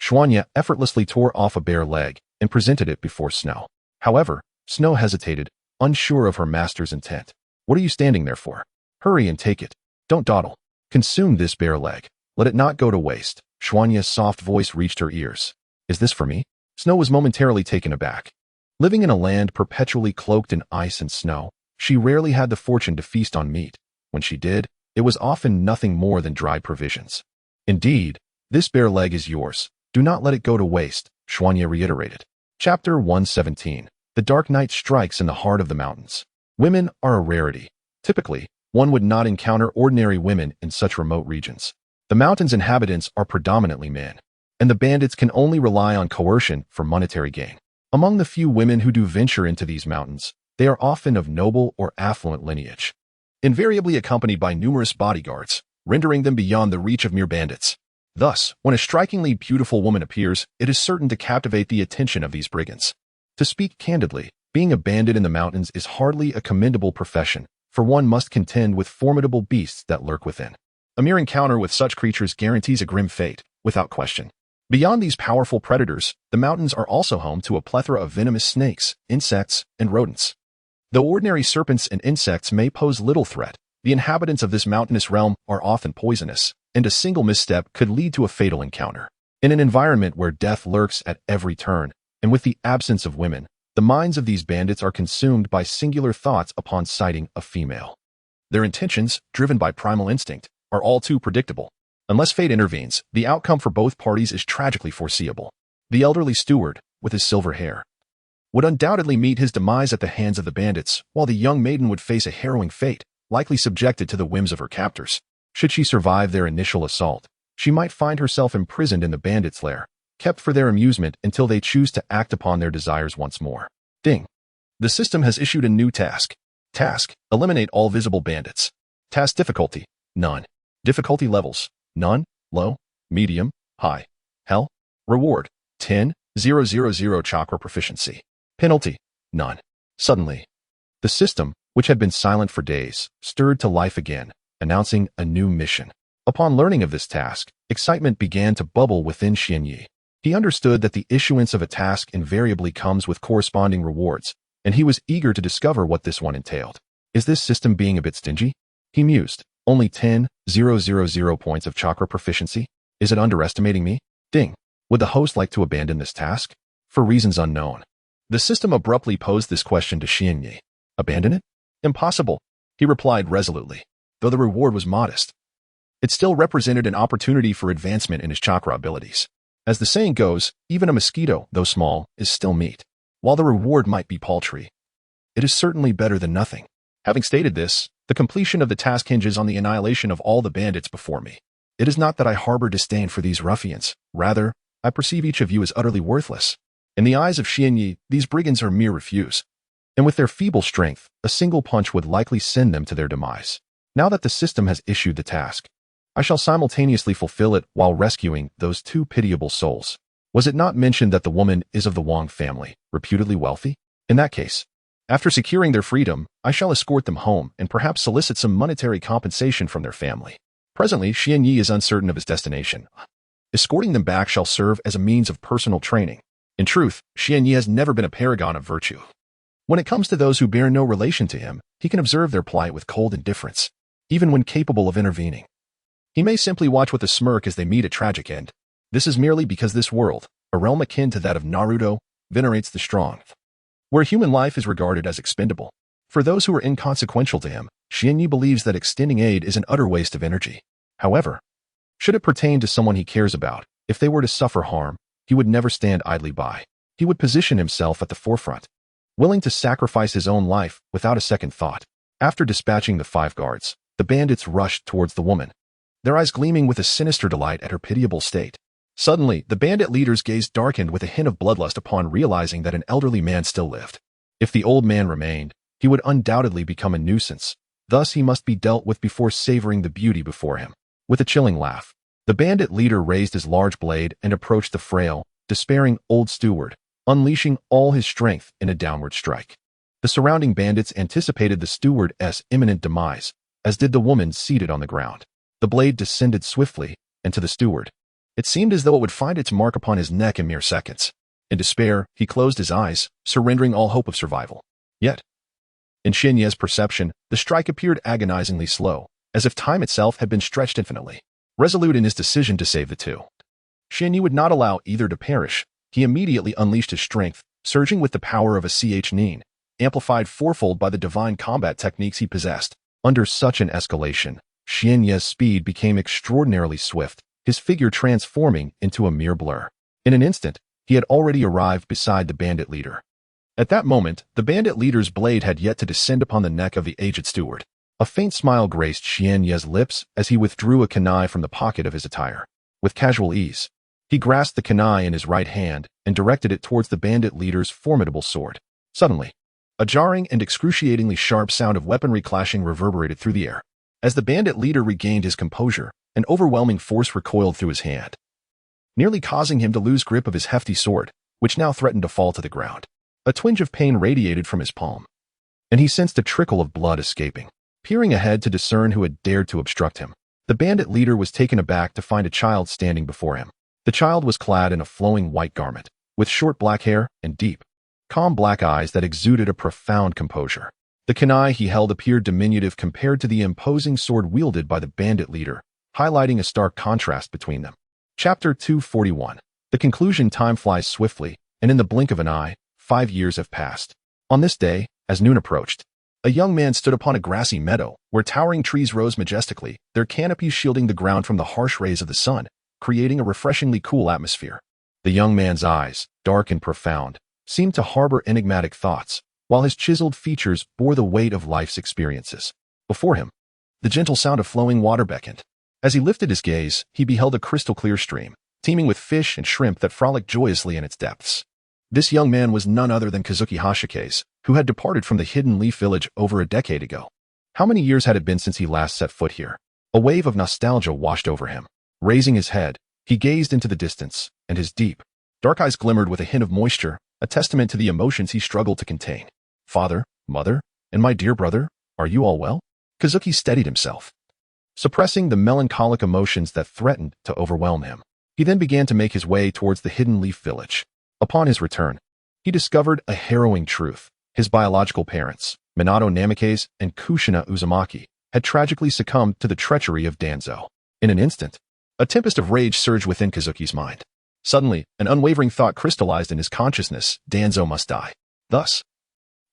Xianyi effortlessly tore off a bare leg and presented it before Snow. However, Snow hesitated, unsure of her master's intent. "What are you standing there for? Hurry and take it. Don't dawdle. Consume this bare leg. Let it not go to waste." Xianyi's soft voice reached her ears. "Is this for me?" Snow was momentarily taken aback. Living in a land perpetually cloaked in ice and snow, she rarely had the fortune to feast on meat. When she did, it was often nothing more than dried provisions. "Indeed, this bare leg is yours. Do not let it go to waste," Xianyi reiterated. Chapter 117. The dark night strikes in the heart of the mountains. Women are a rarity. Typically, one would not encounter ordinary women in such remote regions. The mountain's inhabitants are predominantly men, and the bandits can only rely on coercion for monetary gain. Among the few women who do venture into these mountains, they are often of noble or affluent lineage, invariably accompanied by numerous bodyguards, rendering them beyond the reach of mere bandits. Thus, when a strikingly beautiful woman appears, it is certain to captivate the attention of these brigands. To speak candidly, being a bandit in the mountains is hardly a commendable profession, for one must contend with formidable beasts that lurk within. A mere encounter with such creatures guarantees a grim fate, without question. Beyond these powerful predators, the mountains are also home to a plethora of venomous snakes, insects, and rodents. Though ordinary serpents and insects may pose little threat, the inhabitants of this mountainous realm are often poisonous, and a single misstep could lead to a fatal encounter. In an environment where death lurks at every turn, and with the absence of women, the minds of these bandits are consumed by singular thoughts upon sighting a female. Their intentions, driven by primal instinct, are all too predictable. Unless fate intervenes, the outcome for both parties is tragically foreseeable. The elderly steward, with his silver hair, would undoubtedly meet his demise at the hands of the bandits, while the young maiden would face a harrowing fate, likely subjected to the whims of her captors. Should she survive their initial assault, she might find herself imprisoned in the bandits' lair, kept for their amusement until they choose to act upon their desires once more. Ding. The system has issued a new task. Task: eliminate all visible bandits. Task difficulty: none. Difficulty levels: none, low, medium, high. Hell. Reward: 10,000 chakra proficiency. Penalty: none. Suddenly, the system, which had been silent for days, stirred to life again, announcing a new mission. Upon learning of this task, excitement began to bubble within Xianyi. He understood that the issuance of a task invariably comes with corresponding rewards, and he was eager to discover what this one entailed. Is this system being a bit stingy? He mused. Only 10,000 points of chakra proficiency? Is it underestimating me? Ding. Would the host like to abandon this task? For reasons unknown. The system abruptly posed this question to Xianyi. Abandon it? Impossible, he replied resolutely. Though the reward was modest, it still represented an opportunity for advancement in his chakra abilities. As the saying goes, even a mosquito, though small, is still meat. While the reward might be paltry, it is certainly better than nothing. Having stated this, the completion of the task hinges on the annihilation of all the bandits before me. It is not that I harbor disdain for these ruffians. Rather, I perceive each of you as utterly worthless. In the eyes of Xianyi, these brigands are mere refuse. And with their feeble strength, a single punch would likely send them to their demise. Now that the system has issued the task, I shall simultaneously fulfill it while rescuing those two pitiable souls. Was it not mentioned that the woman is of the Wang family, reputedly wealthy? In that case, after securing their freedom, I shall escort them home and perhaps solicit some monetary compensation from their family. Presently, Xianyi is uncertain of his destination. Escorting them back shall serve as a means of personal training. In truth, Xianyi has never been a paragon of virtue. When it comes to those who bear no relation to him, he can observe their plight with cold indifference, even when capable of intervening. He may simply watch with a smirk as they meet a tragic end. This is merely because this world, a realm akin to that of Naruto, venerates the strong, where human life is regarded as expendable. For those who are inconsequential to him, Xianyi believes that extending aid is an utter waste of energy. However, should it pertain to someone he cares about, if they were to suffer harm, he would never stand idly by. He would position himself at the forefront, willing to sacrifice his own life without a second thought. After dispatching the 5 guards, the bandits rushed towards the woman, their eyes gleaming with a sinister delight at her pitiable state. Suddenly, the bandit leader's gaze darkened with a hint of bloodlust upon realizing that an elderly man still lived. If the old man remained, he would undoubtedly become a nuisance. Thus he must be dealt with before savoring the beauty before him. With a chilling laugh, the bandit leader raised his large blade and approached the frail, despairing old steward, unleashing all his strength in a downward strike. The surrounding bandits anticipated the steward's imminent demise, as did the woman seated on the ground. The blade descended swiftly, and to the steward, it seemed as though it would find its mark upon his neck in mere seconds. In despair, he closed his eyes, surrendering all hope of survival. Yet, in Xianyi's perception, the strike appeared agonizingly slow, as if time itself had been stretched infinitely. Resolute in his decision to save the two, Xianyi would not allow either to perish. He immediately unleashed his strength, surging with the power of a nin, amplified fourfold by the divine combat techniques he possessed. Under such an escalation, Xianyi's speed became extraordinarily swift, his figure transforming into a mere blur. In an instant, he had already arrived beside the bandit leader. At that moment, the bandit leader's blade had yet to descend upon the neck of the aged steward. A faint smile graced Xianyi's lips as he withdrew a kunai from the pocket of his attire. With casual ease, he grasped the kunai in his right hand and directed it towards the bandit leader's formidable sword. Suddenly, a jarring and excruciatingly sharp sound of weaponry clashing reverberated through the air. As the bandit leader regained his composure, an overwhelming force recoiled through his hand, nearly causing him to lose grip of his hefty sword, which now threatened to fall to the ground. A twinge of pain radiated from his palm, and he sensed a trickle of blood escaping. Peering ahead to discern who had dared to obstruct him, the bandit leader was taken aback to find a child standing before him. The child was clad in a flowing white garment, with short black hair and deep, calm black eyes that exuded a profound composure. The kunai he held appeared diminutive compared to the imposing sword wielded by the bandit leader, highlighting a stark contrast between them. Chapter 241. The conclusion. Time flies swiftly, and in the blink of an eye, 5 years have passed. On this day, as noon approached, A young man stood upon a grassy meadow, where towering trees rose majestically, their canopies shielding the ground from the harsh rays of the sun, creating a refreshingly cool atmosphere. The young man's eyes, dark and profound, seemed to harbor enigmatic thoughts, while his chiseled features bore the weight of life's experiences. Before him, the gentle sound of flowing water beckoned. As he lifted his gaze, he beheld a crystal-clear stream, teeming with fish and shrimp that frolicked joyously in its depths. This young man was none other than Kazuki Hashikage, who had departed from the Hidden Leaf Village over a decade ago. How many years had it been since he last set foot here? A wave of nostalgia washed over him. Raising his head, he gazed into the distance, and his deep, dark eyes glimmered with a hint of moisture, a testament to the emotions he struggled to contain. Father, mother, and my dear brother, are you all well? Kazuki steadied himself, suppressing the melancholic emotions that threatened to overwhelm him. He then began to make his way towards the Hidden Leaf Village. Upon his return, he discovered a harrowing truth. His biological parents, Minato Namikaze and Kushina Uzumaki, had tragically succumbed to the treachery of Danzo. In an instant, a tempest of rage surged within Kazuki's mind. Suddenly, an unwavering thought crystallized in his consciousness: Danzo must die. Thus,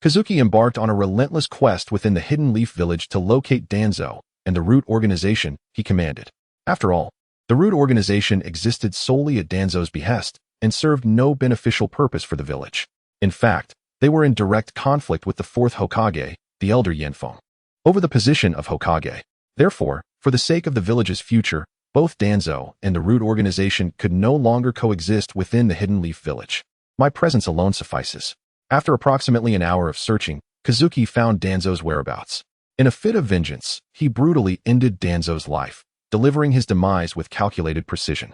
Kazuki embarked on a relentless quest within the Hidden Leaf Village to locate Danzo and the root organization he commanded. After all, the root organization existed solely at Danzo's behest and served no beneficial purpose for the village. In fact, they were in direct conflict with the fourth Hokage, the elder Yanfeng, over the position of Hokage. Therefore, for the sake of the village's future, both Danzo and the root organization could no longer coexist within the Hidden Leaf Village. My presence alone suffices. After approximately an hour of searching, Kazuki found Danzo's whereabouts. In a fit of vengeance, he brutally ended Danzo's life, delivering his demise with calculated precision.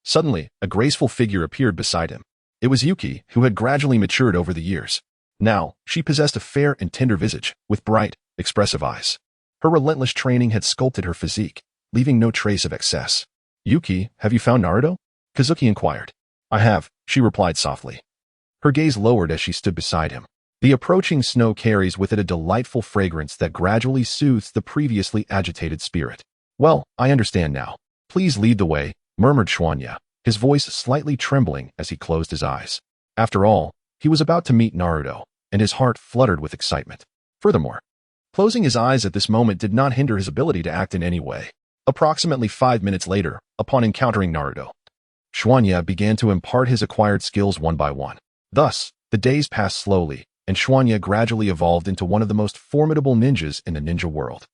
Suddenly, a graceful figure appeared beside him. It was Yuki, who had gradually matured over the years. Now, she possessed a fair and tender visage, with bright, expressive eyes. Her relentless training had sculpted her physique, leaving no trace of excess. "Yuki, have you found Naruto?" Kazuki inquired. "I have," she replied softly. Her gaze lowered as she stood beside him. The approaching snow carries with it a delightful fragrance that gradually soothes the previously agitated spirit. "Well, I understand now. Please lead the way," murmured Xuanya, his voice slightly trembling as he closed his eyes. After all, he was about to meet Naruto, and his heart fluttered with excitement. Furthermore, closing his eyes at this moment did not hinder his ability to act in any way. Approximately 5 minutes later, upon encountering Naruto, Xuanya began to impart his acquired skills one by one. Thus, the days passed slowly, and Xuanya gradually evolved into one of the most formidable ninjas in the ninja world.